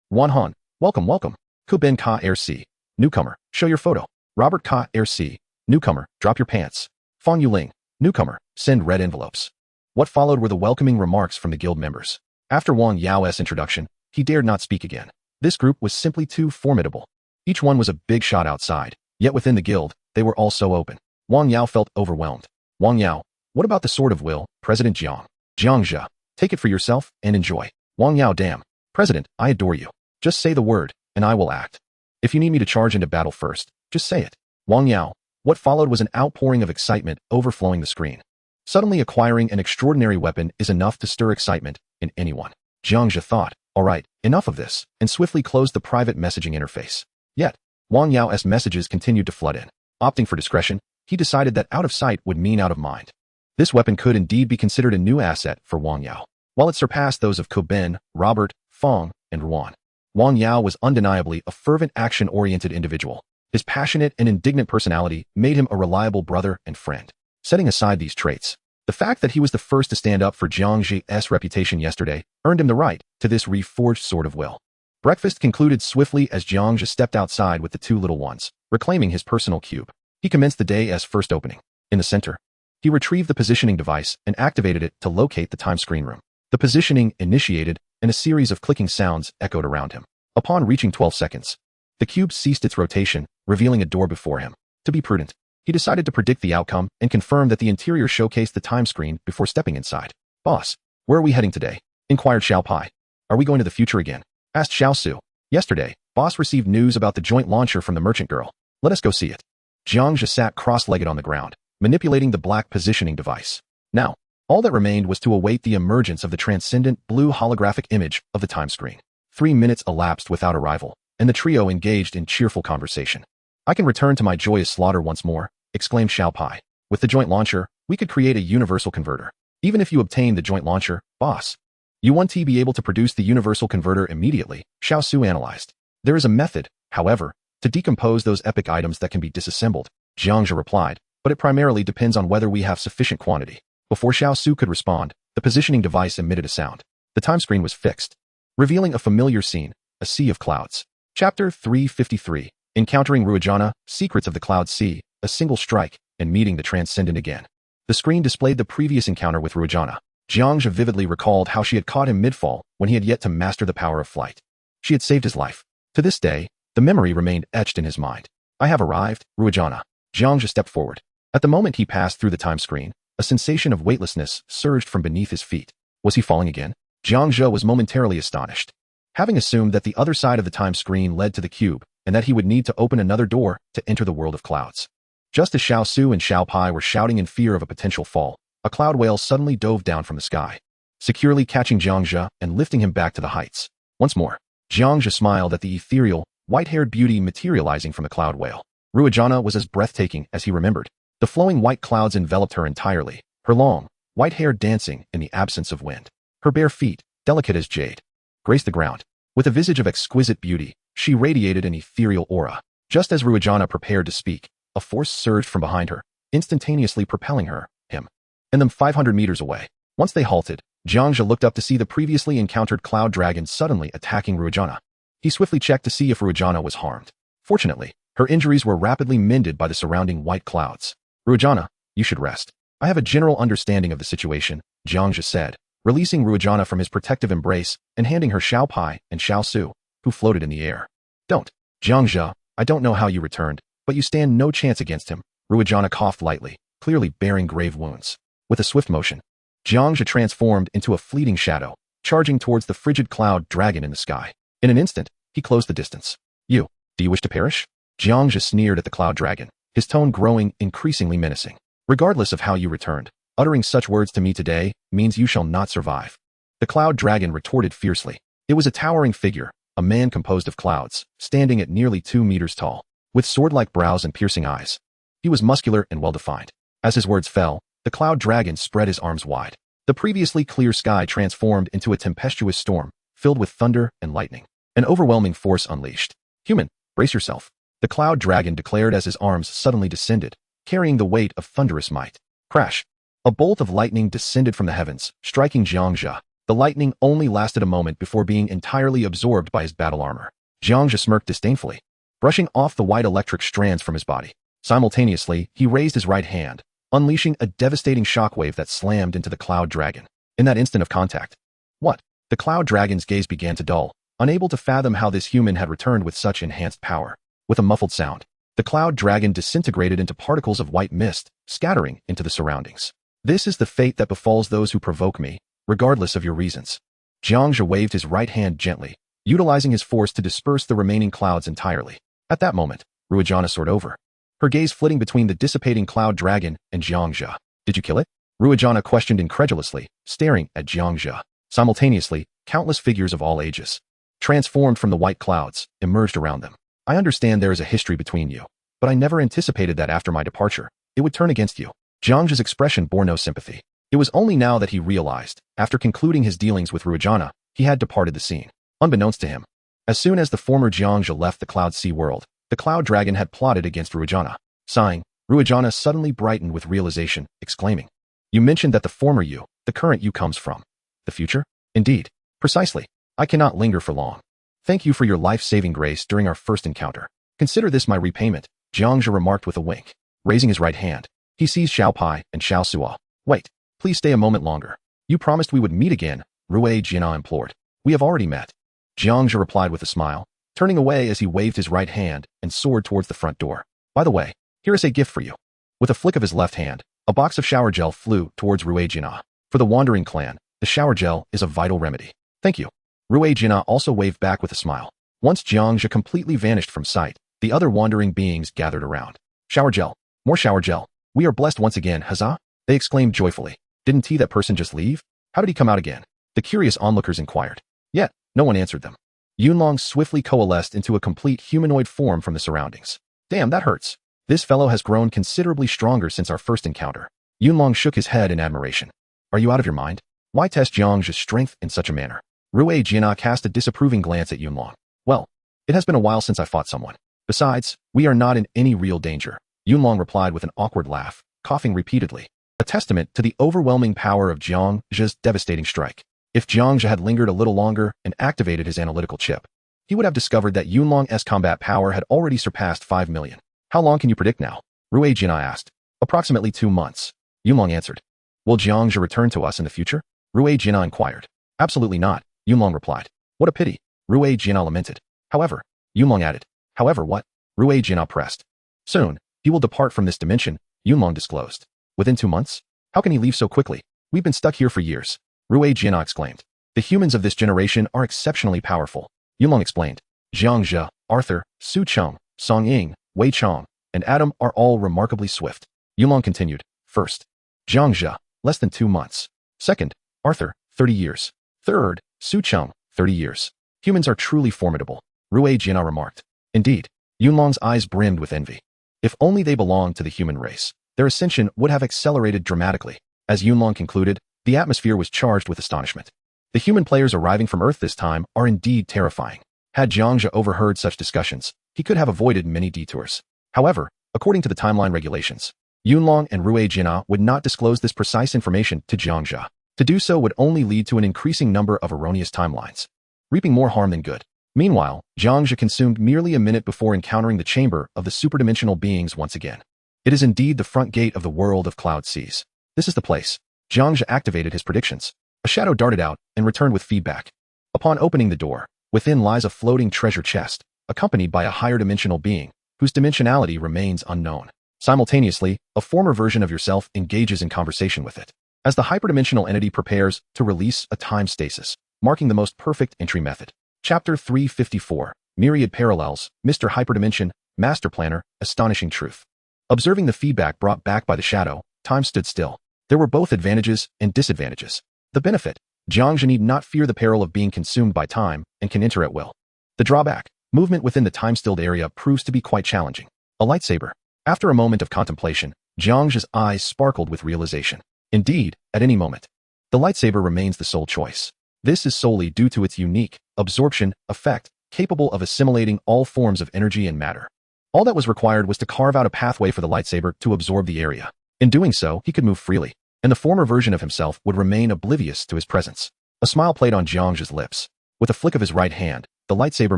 Wan Han, welcome. Ku Ben Ka RC, newcomer, show your photo. Robert Ka RC, newcomer, drop your pants. Fong Yuling, newcomer, send red envelopes. What followed were the welcoming remarks from the guild members. After Wang Yao's introduction, he dared not speak again. This group was simply too formidable. Each one was a big shot outside, yet within the guild, they were all so open. Wang Yao felt overwhelmed. Wang Yao, what about the Sword of Will, President Jiang? Jiang Zhe, take it for yourself and enjoy. Wang Yao, damn. President, I adore you. Just say the word, and I will act. If you need me to charge into battle first, just say it. Wang Yao, what followed was an outpouring of excitement overflowing the screen. Suddenly acquiring an extraordinary weapon is enough to stir excitement in anyone. Jiang Zhe thought, all right, enough of this, and swiftly closed the private messaging interface. Yet, Wang Yao's messages continued to flood in. Opting for discretion, he decided that out of sight would mean out of mind. This weapon could indeed be considered a new asset for Wang Yao. While it surpassed those of Ku Ben, Robert, Fong, and Ruan, Wang Yao was undeniably a fervent action-oriented individual. His passionate and indignant personality made him a reliable brother and friend. Setting aside these traits, the fact that he was the first to stand up for Jiang Zhe's reputation yesterday earned him the right to this reforged Sword of Will. Breakfast concluded swiftly as Jiang Zhe stepped outside with the two little ones, reclaiming his personal cube. He commenced the day as first opening. In the center, he retrieved the positioning device and activated it to locate the time screen room. The positioning initiated, and a series of clicking sounds echoed around him. Upon reaching 12 seconds, the cube ceased its rotation, revealing a door before him. To be prudent, he decided to predict the outcome and confirm that the interior showcased the time screen before stepping inside. Boss, where are we heading today? Inquired Xiao Pai. Are we going to the future again? Asked Xiao Su. Yesterday, boss received news about the joint launcher from the merchant girl. Let us go see it. Jiang Zhe sat cross-legged on the ground, manipulating the black positioning device. Now, all that remained was to await the emergence of the transcendent blue holographic image of the time screen. 3 minutes elapsed without arrival, and the trio engaged in cheerful conversation. "I can return to my joyous slaughter once more," exclaimed Xiao Pai. "With the joint launcher, we could create a universal converter. Even if you obtain the joint launcher, boss, you won't be able to produce the universal converter immediately," Xiao Su analyzed. "There is a method, however, to decompose those epic items that can be disassembled," Jiang Zhe replied, "but it primarily depends on whether we have sufficient quantity." Before Xiao Su could respond, the positioning device emitted a sound. The time screen was fixed, revealing a familiar scene, a sea of clouds. Chapter 353, Encountering Ruijana, Secrets of the Cloud Sea, a single strike, and meeting the transcendent again. The screen displayed the previous encounter with Ruijana. Jiang Zhe vividly recalled how she had caught him mid-fall when he had yet to master the power of flight. She had saved his life. To this day, the memory remained etched in his mind. "I have arrived, Ruijana." Jiang Zhe stepped forward. At the moment he passed through the time screen, a sensation of weightlessness surged from beneath his feet. Was he falling again? Jiang Zhe was momentarily astonished. Having assumed that the other side of the time screen led to the cube, and that he would need to open another door to enter the world of clouds. Just as Xiao Su and Xiao Pai were shouting in fear of a potential fall, a cloud whale suddenly dove down from the sky, securely catching Jiang Zhe and lifting him back to the heights. Once more, Jiang Zhe smiled at the ethereal, white-haired beauty materializing from the cloud whale. Ruijana was as breathtaking as he remembered. The flowing white clouds enveloped her entirely, her long, white hair dancing in the absence of wind. Her bare feet, delicate as jade, graced the ground. With a visage of exquisite beauty, she radiated an ethereal aura. Just as Ruijana prepared to speak, a force surged from behind her, instantaneously propelling him, and them 500 meters away. Once they halted, Jiang Zhe looked up to see the previously encountered cloud dragon suddenly attacking Ruijana. He swiftly checked to see if Ruijana was harmed. Fortunately, her injuries were rapidly mended by the surrounding white clouds. "Ruijana, you should rest. I have a general understanding of the situation," Jiang Zhe said, releasing Ruijana from his protective embrace and handing her Xiao Pai and Xiao Su, who floated in the air. "Don't. Jiang Zhe, I don't know how you returned, but you stand no chance against him." Ruijana coughed lightly, clearly bearing grave wounds. With a swift motion, Jiang Zhe transformed into a fleeting shadow, charging towards the frigid cloud dragon in the sky. In an instant, he closed the distance. "Do you wish to perish?" Jiang Zhe sneered at the cloud dragon, his tone growing increasingly menacing. "Regardless of how you returned, uttering such words to me today means you shall not survive." The cloud dragon retorted fiercely. It was a towering figure, a man composed of clouds, standing at nearly 2 meters tall, with sword-like brows and piercing eyes. He was muscular and well-defined. As his words fell, the cloud dragon spread his arms wide. The previously clear sky transformed into a tempestuous storm, filled with thunder and lightning. An overwhelming force unleashed. "Human, brace yourself," the cloud dragon declared as his arms suddenly descended, carrying the weight of thunderous might. Crash! A bolt of lightning descended from the heavens, striking Jiang Zhe. The lightning only lasted a moment before being entirely absorbed by his battle armor. Jiang Zhe smirked disdainfully, brushing off the white electric strands from his body. Simultaneously, he raised his right hand, unleashing a devastating shockwave that slammed into the cloud dragon. In that instant of contact, what? The cloud dragon's gaze began to dull, unable to fathom how this human had returned with such enhanced power. With a muffled sound, the cloud dragon disintegrated into particles of white mist, scattering into the surroundings. "This is the fate that befalls those who provoke me, regardless of your reasons." Jiang Zhe waved his right hand gently, utilizing his force to disperse the remaining clouds entirely. At that moment, Ruijana soared over, her gaze flitting between the dissipating cloud dragon and Jiang Zhe. "Did you kill it?" Ruijana questioned incredulously, staring at Jiang Zhe. Simultaneously, countless figures of all ages, transformed from the white clouds, emerged around them. "I understand there is a history between you, but I never anticipated that after my departure, it would turn against you." Jiang Zhe's expression bore no sympathy. It was only now that he realized, after concluding his dealings with Ruijana, he had departed the scene. Unbeknownst to him, as soon as the former Jiang Zhe left the Cloud Sea world, the Cloud Dragon had plotted against Ruijana. Sighing, Ruijana suddenly brightened with realization, exclaiming, "You mentioned that the former you, the current you comes from the future?" "Indeed. Precisely. I cannot linger for long. Thank you for your life-saving grace during our first encounter. Consider this my repayment," Jiang Zhe remarked with a wink. Raising his right hand, he seized Xiao Pai and Xiao Suo. "Wait, please stay a moment longer. You promised we would meet again," Ruijana implored. "We have already met," Jiang Zhe replied with a smile, turning away as he waved his right hand and soared towards the front door. "By the way, here is a gift for you." With a flick of his left hand, a box of shower gel flew towards Ruijana. For the wandering clan, the shower gel is a vital remedy. "Thank you." Ruijana also waved back with a smile. Once Jiang Zhe completely vanished from sight, the other wandering beings gathered around. "Shower gel. More shower gel." We are blessed once again, huzzah! They exclaimed joyfully. Didn't that person just leave? How did he come out again? The curious onlookers inquired. Yet, no one answered them. Yunlong swiftly coalesced into a complete humanoid form from the surroundings. Damn, that hurts. This fellow has grown considerably stronger since our first encounter. Yunlong shook his head in admiration. Are you out of your mind? Why test Jiang Zhe's strength in such a manner? Rui Jiana cast a disapproving glance at Yunlong. Well, it has been a while since I fought someone. Besides, we are not in any real danger. Yunlong replied with an awkward laugh, coughing repeatedly. A testament to the overwhelming power of Jiang Zhe's devastating strike. If Jiang Zhe had lingered a little longer and activated his analytical chip, he would have discovered that Yunlong's combat power had already surpassed 5 million. How long can you predict now? Rui Jiana asked. Approximately 2 months. Yunlong answered. Will Jiang Zhe return to us in the future? Rui Jiana inquired. Absolutely not, Yunlong replied. What a pity, Rui Jiana lamented. However, Yunlong added. However what? Rui Jiana pressed. Soon, he will depart from this dimension, Yunlong disclosed. Within 2 months? How can he leave so quickly? We've been stuck here for years. Rui Jiana exclaimed. The humans of this generation are exceptionally powerful. Yunlong explained. Jiang Zhe, Arthur, Su Cheng, Song Ying, Wei Chong, and Adam are all remarkably swift. Yunlong continued. First, Jiang Zhe, less than 2 months. Second, Arthur, 30 years. Third, Su Cheng, 30 years. Humans are truly formidable, Rui Jiana remarked. Indeed, Yunlong's eyes brimmed with envy. If only they belonged to the human race, their ascension would have accelerated dramatically. As Yunlong concluded, the atmosphere was charged with astonishment. The human players arriving from Earth this time are indeed terrifying. Had Jiang Zhe overheard such discussions, he could have avoided many detours. However, according to the timeline regulations, Yunlong and Rui Jiana would not disclose this precise information to Jiang Zhe. To do so would only lead to an increasing number of erroneous timelines, reaping more harm than good. Meanwhile, Jiang Zhe consumed merely a minute before encountering the chamber of the superdimensional beings once again. It is indeed the front gate of the world of cloud seas. This is the place. Jiang Zhe activated his predictions. A shadow darted out and returned with feedback. Upon opening the door, within lies a floating treasure chest, accompanied by a higher dimensional being, whose dimensionality remains unknown. Simultaneously, a former version of yourself engages in conversation with it. As the hyperdimensional entity prepares to release a time stasis, marking the most perfect entry method. Chapter 354, Myriad Parallels, Mr. Hyperdimension, Master Planner, Astonishing Truth. Observing the feedback brought back by the shadow, time stood still. There were both advantages and disadvantages. The benefit, Jiang Zhe need not fear the peril of being consumed by time and can enter at will. The drawback, movement within the time-stilled area proves to be quite challenging. A lightsaber. After a moment of contemplation, Jiang Zhe's eyes sparkled with realization. Indeed, at any moment, the lightsaber remains the sole choice. This is solely due to its unique absorption effect, capable of assimilating all forms of energy and matter. All that was required was to carve out a pathway for the lightsaber to absorb the area. In doing so, he could move freely, and the former version of himself would remain oblivious to his presence. A smile played on Jiang Zhe's lips. With a flick of his right hand, the lightsaber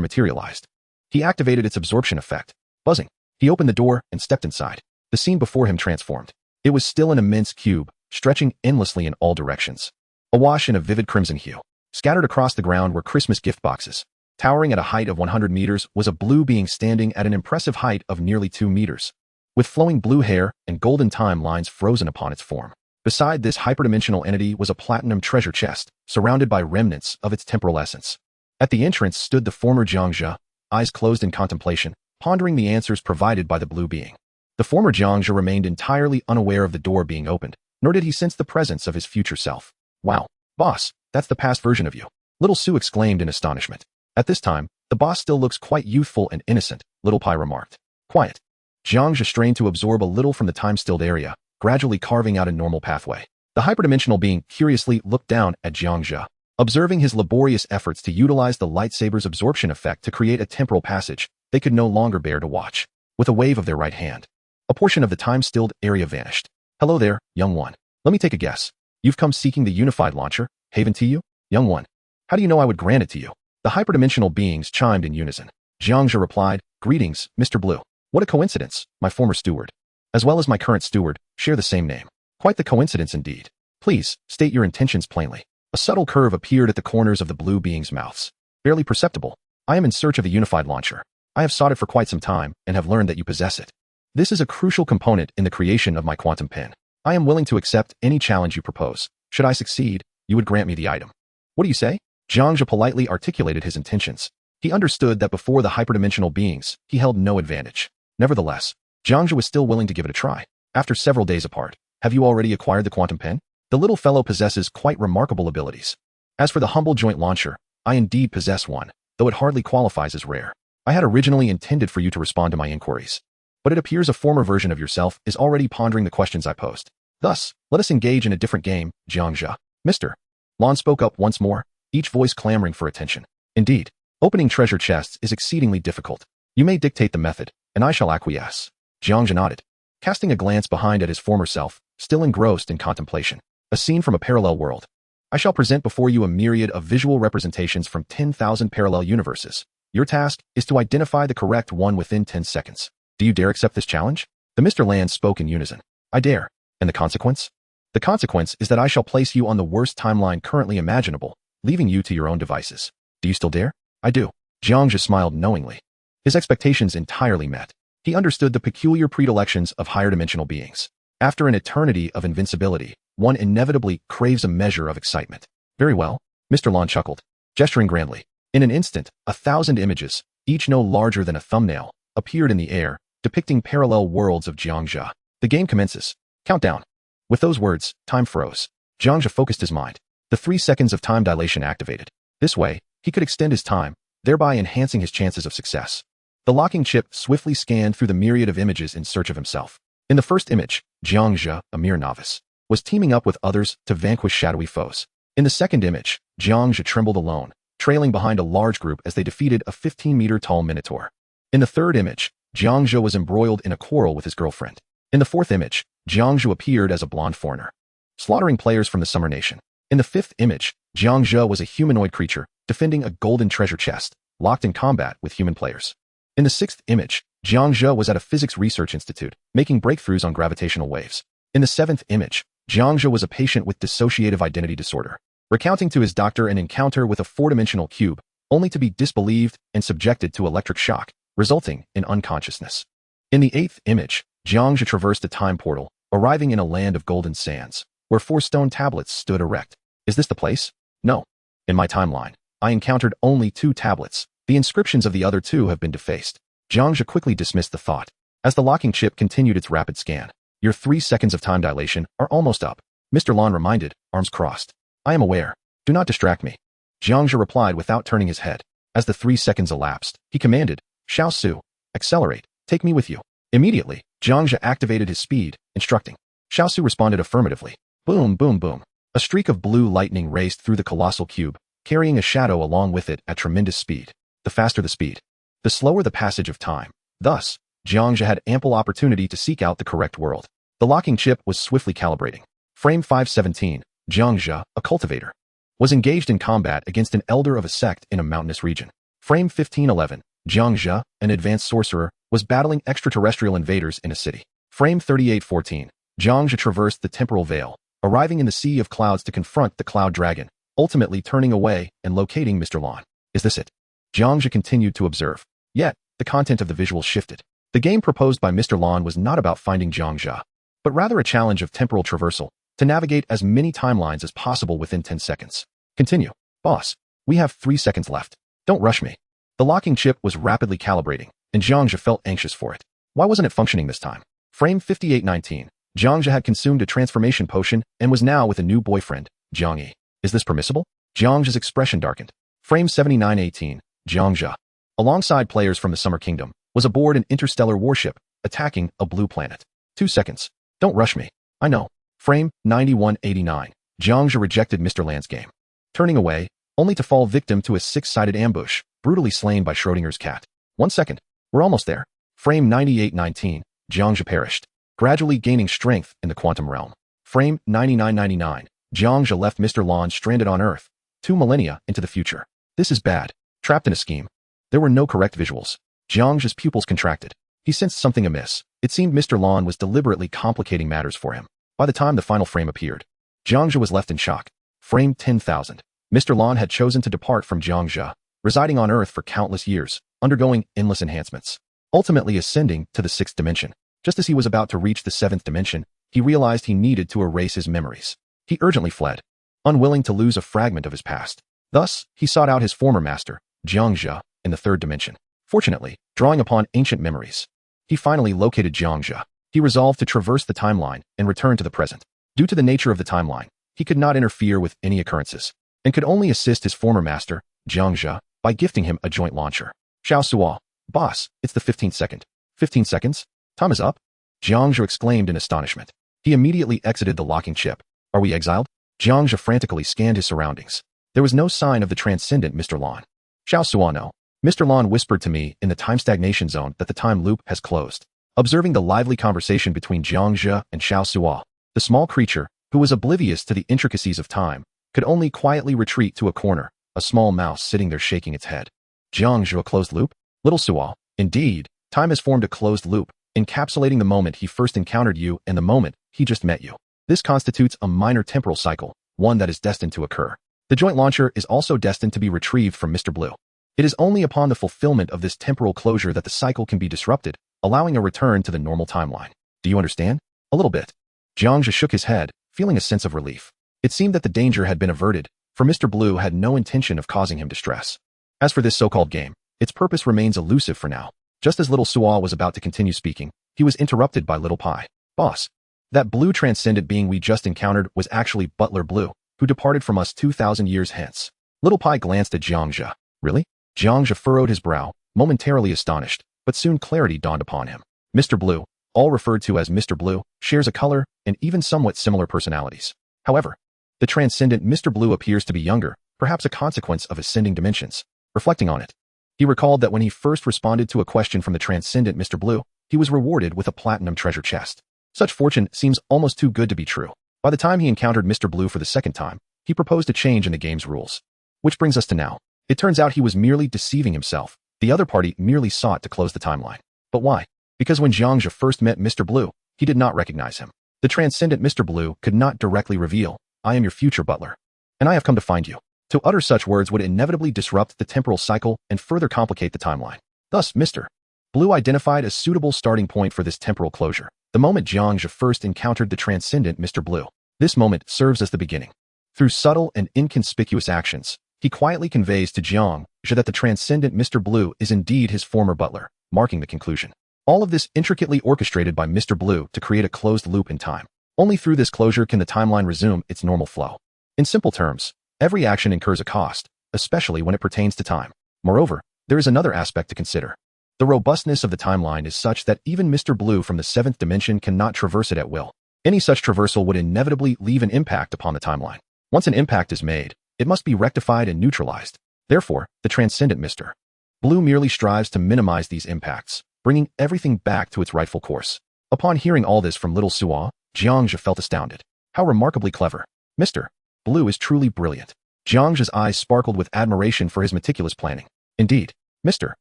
materialized. He activated its absorption effect. Buzzing, he opened the door and stepped inside. The scene before him transformed. It was still an immense cube, stretching endlessly in all directions. Awash in a vivid crimson hue. Scattered across the ground were Christmas gift boxes. Towering at a height of 100 meters was a blue being standing at an impressive height of nearly 2 meters, with flowing blue hair and golden time lines frozen upon its form. Beside this hyperdimensional entity was a platinum treasure chest, surrounded by remnants of its temporal essence. At the entrance stood the former Jiang Zhe, eyes closed in contemplation, pondering the answers provided by the blue being. The former Jiang Zhe remained entirely unaware of the door being opened, nor did he sense the presence of his future self. Wow, boss, that's the past version of you. Little Sue exclaimed in astonishment. At this time, the boss still looks quite youthful and innocent, Little Pai remarked. Quiet. Jiang Zhe strained to absorb a little from the time-stilled area, gradually carving out a normal pathway. The hyperdimensional being curiously looked down at Jiang Zhe, observing his laborious efforts to utilize the lightsaber's absorption effect to create a temporal passage. They could no longer bear to watch. With a wave of their right hand, a portion of the time-stilled area vanished. Hello there, young one. Let me take a guess. You've come seeking the unified launcher, Haven to you? Young one. How do you know I would grant it to you? The hyperdimensional beings chimed in unison. Jiang Zhe replied, Greetings, Mr. Blue. What a coincidence, my former steward, as well as my current steward, share the same name. Quite the coincidence indeed. Please, state your intentions plainly. A subtle curve appeared at the corners of the blue beings' mouths. Barely perceptible. I am in search of the unified launcher. I have sought it for quite some time and have learned that you possess it. This is a crucial component in the creation of my quantum pen. I am willing to accept any challenge you propose. Should I succeed, you would grant me the item. What do you say? Jiang Zhe politely articulated his intentions. He understood that before the hyperdimensional beings, he held no advantage. Nevertheless, Jiang Zhe was still willing to give it a try. After several days apart, have you already acquired the quantum pen? The little fellow possesses quite remarkable abilities. As for the humble joint launcher, I indeed possess one, though it hardly qualifies as rare. I had originally intended for you to respond to my inquiries, but it appears a former version of yourself is already pondering the questions I posed. Thus, let us engage in a different game, Jiang Zhe. Mr. Lan spoke up once more, each voice clamoring for attention. Indeed, opening treasure chests is exceedingly difficult. You may dictate the method, and I shall acquiesce. Jiang Zhe nodded, casting a glance behind at his former self, still engrossed in contemplation. A scene from a parallel world. I shall present before you a myriad of visual representations from 10,000 parallel universes. Your task is to identify the correct one within 10 seconds. Do you dare accept this challenge? The Mr. Land spoke in unison. I dare. And the consequence? The consequence is that I shall place you on the worst timeline currently imaginable, leaving you to your own devices. Do you still dare? I do. Jiang Zhe smiled knowingly. His expectations entirely met. He understood the peculiar predilections of higher dimensional beings. After an eternity of invincibility, one inevitably craves a measure of excitement. Very well, Mr. Lan chuckled, gesturing grandly. In an instant, 1,000 images, each no larger than a thumbnail, appeared in the air, depicting parallel worlds of Jiang Zhe. The game commences. Countdown. With those words, time froze. Jiang Zhe focused his mind. The 3 seconds of time dilation activated. This way, he could extend his time, thereby enhancing his chances of success. The locking chip swiftly scanned through the myriad of images in search of himself. In the first image, Jiang Zhe, a mere novice, was teaming up with others to vanquish shadowy foes. In the second image, Jiang Zhe trembled alone, trailing behind a large group as they defeated a 15-meter-tall minotaur. In the third image, Jiang Zhe was embroiled in a quarrel with his girlfriend. In the fourth image, Jiang Zhe appeared as a blonde foreigner, slaughtering players from the Summer Nation. In the fifth image, Jiang Zhe was a humanoid creature, defending a golden treasure chest, locked in combat with human players. In the sixth image, Jiang Zhe was at a physics research institute, making breakthroughs on gravitational waves. In the seventh image, Jiang Zhe was a patient with dissociative identity disorder, recounting to his doctor an encounter with a four-dimensional cube, only to be disbelieved and subjected to electric shock, resulting in unconsciousness. In the eighth image, Jiang Zhe traversed a time portal, arriving in a land of golden sands, where 4 stone tablets stood erect. Is this the place? No. In my timeline, I encountered only 2 tablets. The inscriptions of the other 2 have been defaced. Jiang Zhe quickly dismissed the thought. As the locking chip continued its rapid scan, your 3 seconds of time dilation are almost up. Mr. Lan reminded, arms crossed. I am aware. Do not distract me. Jiang Zhe replied without turning his head. As the 3 seconds elapsed, he commanded, Xiao Su, accelerate, take me with you. Immediately, Jiang Zhe activated his speed, instructing. Xiao Su responded affirmatively. Boom, boom, boom. A streak of blue lightning raced through the colossal cube, carrying a shadow along with it at tremendous speed. The faster the speed, the slower the passage of time. Thus, Jiang Zhe had ample opportunity to seek out the correct world. The locking chip was swiftly calibrating. Frame 517, Jiang Zhe, a cultivator, was engaged in combat against an elder of a sect in a mountainous region. Frame 1511, Jiang Zhe, an advanced sorcerer, was battling extraterrestrial invaders in a city. Frame 3814, Jiang Zhe traversed the temporal veil, arriving in the sea of clouds to confront the cloud dragon, ultimately turning away and locating Mr. Lan. Is this it? Jiang Zhe continued to observe. Yet, the content of the visuals shifted. The game proposed by Mr. Lan was not about finding Jiang Zhe, but rather a challenge of temporal traversal, to navigate as many timelines as possible within 10 seconds. Continue. Boss, we have 3 seconds left. Don't rush me. The locking chip was rapidly calibrating, and Jiang Zhe felt anxious for it. Why wasn't it functioning this time? Frame 5819. Jiang Zhe had consumed a transformation potion and was now with a new boyfriend, Jiang Yi. Is this permissible? Jiang Zhe's expression darkened. Frame 7918. Jiang Zhe, alongside players from the Summer Kingdom, was aboard an interstellar warship, attacking a blue planet. 2 seconds. Don't rush me. I know. Frame 9189. Jiang Zhe rejected Mr. Lan's game, turning away, only to fall victim to a 6-sided ambush, brutally slain by Schrodinger's cat. 1 second. We're almost there. Frame 9819. Jiang Zhe perished, gradually gaining strength in the quantum realm. Frame 9999. Jiang Zhe left Mr. Lan stranded on Earth, 2 millennia into the future. This is bad. Trapped in a scheme. There were no correct visuals. Jiang Zhe's pupils contracted. He sensed something amiss. It seemed Mr. Lan was deliberately complicating matters for him. By the time the final frame appeared, Jiang Zhe was left in shock. Frame 10,000. Mr. Lan had chosen to depart from Jiang Zhe, residing on Earth for countless years, undergoing endless enhancements, ultimately ascending to the 6th dimension. Just as he was about to reach the 7th dimension, he realized he needed to erase his memories. He urgently fled, unwilling to lose a fragment of his past. Thus, he sought out his former master, Jiang Zhe, in the 3rd dimension. Fortunately, drawing upon ancient memories, he finally located Jiang Zhe. He resolved to traverse the timeline and return to the present. Due to the nature of the timeline, he could not interfere with any occurrences, and could only assist his former master, Jiang Zhe, by gifting him a joint launcher. Xiao Suo, boss, it's the 15th second. 15 seconds? Time is up? Jiang Zhe exclaimed in astonishment. He immediately exited the locking chip. Are we exiled? Jiang Zhe frantically scanned his surroundings. There was no sign of the transcendent Mr. Lan. Xiao Suo no. Mr. Lan whispered to me in the time stagnation zone that the time loop has closed. Observing the lively conversation between Jiang Zhe and Xiao Suo, the small creature, who was oblivious to the intricacies of time, could only quietly retreat to a corner, a small mouse sitting there shaking its head. Jiang Zhe, a closed loop? Little Suo, indeed, time has formed a closed loop, encapsulating the moment he first encountered you and the moment he just met you. This constitutes a minor temporal cycle, one that is destined to occur. The joint launcher is also destined to be retrieved from Mr. Blue. It is only upon the fulfillment of this temporal closure that the cycle can be disrupted, allowing a return to the normal timeline. Do you understand? A little bit. Jiang Zhe shook his head, feeling a sense of relief. It seemed that the danger had been averted, for Mr. Blue had no intention of causing him distress. As for this so-called game, its purpose remains elusive for now. Just as Little Suo was about to continue speaking, he was interrupted by Little Pai. Boss, that blue transcendent being we just encountered was actually Butler Blue, who departed from us 2,000 years hence. Little Pai glanced at Jiang Zhe. Really? Jiang Zhe furrowed his brow, momentarily astonished, but soon clarity dawned upon him. Mr. Blue, all referred to as Mr. Blue, shares a color and even somewhat similar personalities. However, the transcendent Mr. Blue appears to be younger, perhaps a consequence of ascending dimensions. Reflecting on it, he recalled that when he first responded to a question from the transcendent Mr. Blue, he was rewarded with a platinum treasure chest. Such fortune seems almost too good to be true. By the time he encountered Mr. Blue for the second time, he proposed a change in the game's rules. Which brings us to now. It turns out he was merely deceiving himself. The other party merely sought to close the timeline. But why? Because when Jiang Zhe first met Mr. Blue, he did not recognize him. The transcendent Mr. Blue could not directly reveal, I am your future butler, and I have come to find you. To utter such words would inevitably disrupt the temporal cycle and further complicate the timeline. Thus, Mr. Blue identified a suitable starting point for this temporal closure. The moment Jiang Zhe first encountered the transcendent Mr. Blue. This moment serves as the beginning. Through subtle and inconspicuous actions, he quietly conveys to Jiang Zhe that the transcendent Mr. Blue is indeed his former butler, marking the conclusion. All of this intricately orchestrated by Mr. Blue to create a closed loop in time. Only through this closure can the timeline resume its normal flow. In simple terms, every action incurs a cost, especially when it pertains to time. Moreover, there is another aspect to consider. The robustness of the timeline is such that even Mr. Blue from the 7th dimension cannot traverse it at will. Any such traversal would inevitably leave an impact upon the timeline. Once an impact is made, it must be rectified and neutralized. Therefore, the transcendent Mr. Blue merely strives to minimize these impacts, bringing everything back to its rightful course. Upon hearing all this from Little Suo, Jiang Zhe felt astounded. How remarkably clever. Mr. Blue is truly brilliant. Jiang Zhe's eyes sparkled with admiration for his meticulous planning. Indeed, Mr.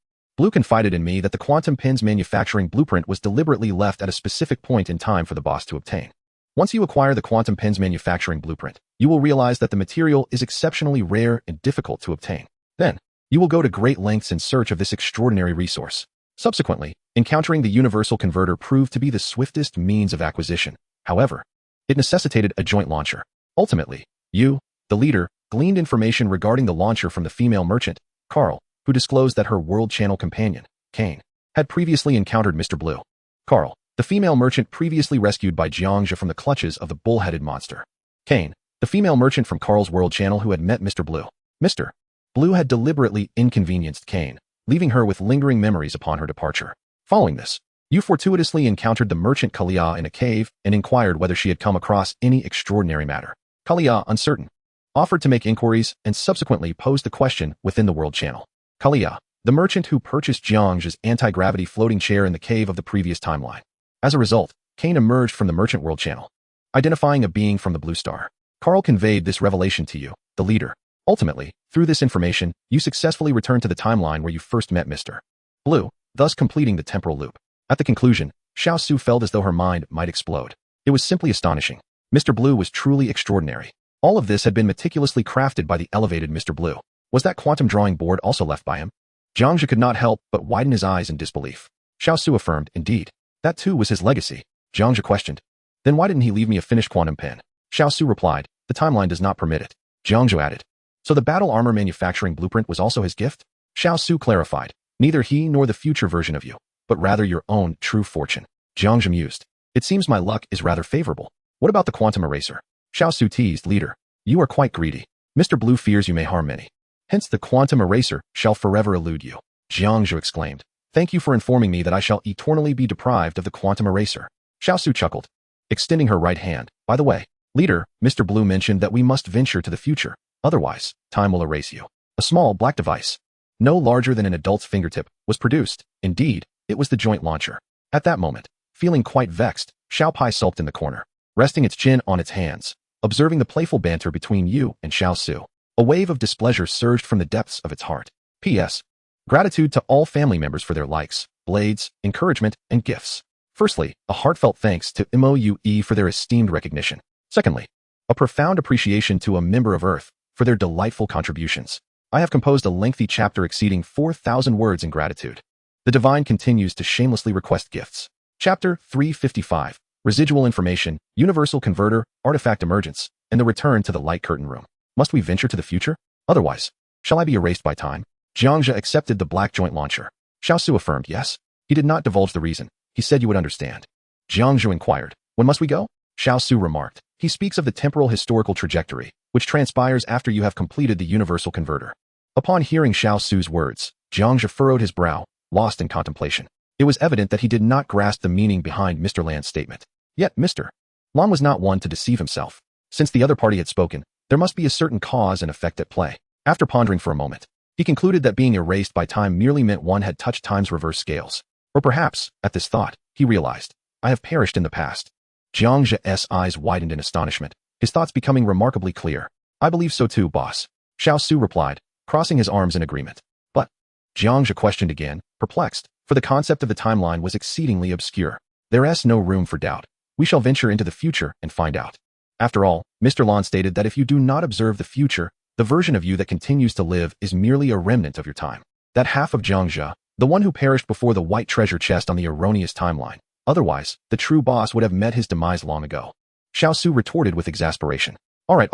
Blue confided in me that the quantum pen's manufacturing blueprint was deliberately left at a specific point in time for the boss to obtain. Once you acquire the quantum pen's manufacturing blueprint, you will realize that the material is exceptionally rare and difficult to obtain. Then, you will go to great lengths in search of this extraordinary resource. Subsequently, encountering the universal converter proved to be the swiftest means of acquisition. However, it necessitated a joint launcher. Ultimately, you, the leader, gleaned information regarding the launcher from the female merchant, Carl, who disclosed that her world channel companion, Kane, had previously encountered Mr. Blue. Carl, the female merchant previously rescued by Jiang Zhe from the clutches of the bull-headed monster. Kane, the female merchant from Carl's world channel who had met Mr. Blue. Mr. Blue had deliberately inconvenienced Kane, leaving her with lingering memories upon her departure. Following this, you fortuitously encountered the merchant Kalia in a cave and inquired whether she had come across any extraordinary matter. Kalia, uncertain, offered to make inquiries and subsequently posed the question within the world channel. Kalia, the merchant who purchased Jiang Zhe's anti-gravity floating chair in the cave of the previous timeline. As a result, Kane emerged from the merchant world channel, identifying a being from the Blue Star. Carl conveyed this revelation to you, the leader. Ultimately, through this information, you successfully returned to the timeline where you first met Mr. Blue, thus completing the temporal loop. At the conclusion, Xiao Su felt as though her mind might explode. It was simply astonishing. Mr. Blue was truly extraordinary. All of this had been meticulously crafted by the elevated Mr. Blue. Was that quantum drawing board also left by him? Jiang Zhe could not help but widen his eyes in disbelief. Xiao Su affirmed, indeed. That too was his legacy. Jiang Zhe questioned. Then why didn't he leave me a finished quantum pen? Xiao Su replied, the timeline does not permit it. Jiang Zhe added. So the battle armor manufacturing blueprint was also his gift? Xiao Su clarified, neither he nor the future version of you, but rather your own true fortune. Jiang Zhe mused. It seems my luck is rather favorable. What about the quantum eraser? Xiao Su teased, leader. You are quite greedy. Mr. Blue fears you may harm many. Hence the quantum eraser shall forever elude you. Jiang Zhe exclaimed. Thank you for informing me that I shall eternally be deprived of the quantum eraser. Xiao Su chuckled, extending her right hand. By the way, leader, Mr. Blue mentioned that we must venture to the future. Otherwise, time will erase you. A small black device, no larger than an adult's fingertip, was produced. Indeed, it was the joint launcher. At that moment, feeling quite vexed, Xiao Pai sulked in the corner, resting its chin on its hands, observing the playful banter between Yu and Xiao Su. A wave of displeasure surged from the depths of its heart. P.S. Gratitude to all family members for their likes, blades, encouragement, and gifts. Firstly, a heartfelt thanks to MOUE for their esteemed recognition. Secondly, a profound appreciation to a member of Earth for their delightful contributions. I have composed a lengthy chapter exceeding 4,000 words in gratitude. The divine continues to shamelessly request gifts. Chapter 355, Residual Information, Universal Converter, Artifact Emergence, and the Return to the Light Curtain Room. Must we venture to the future? Otherwise, shall I be erased by time? Jiang Zhe accepted the black joint launcher. Xiao Su affirmed yes. He did not divulge the reason. He said you would understand. Jiang Zhe inquired, when must we go? Xiao Su remarked, he speaks of the temporal historical trajectory, which transpires after you have completed the universal converter. Upon hearing Xiao Su's words, Jiang Zhe furrowed his brow, lost in contemplation. It was evident that he did not grasp the meaning behind Mr. Lan's statement. Yet Mr. Lan was not one to deceive himself. Since the other party had spoken, there must be a certain cause and effect at play. After pondering for a moment, he concluded that being erased by time merely meant one had touched time's reverse scales. Or perhaps, at this thought, he realized, I have perished in the past. Jiang Zhe's eyes widened in astonishment, his thoughts becoming remarkably clear. I believe so too, boss. Xiao Su replied, crossing his arms in agreement. But, Jiang Zhe questioned again, perplexed, for the concept of the timeline was exceedingly obscure. There's no room for doubt. We shall venture into the future and find out. After all, Mr. Lan stated that if you do not observe the future, the version of you that continues to live is merely a remnant of your time. That half of Jiang Zhe, the one who perished before the white treasure chest on the erroneous timeline. Otherwise, the true boss would have met his demise long ago. Xiao Su retorted with exasperation. All right,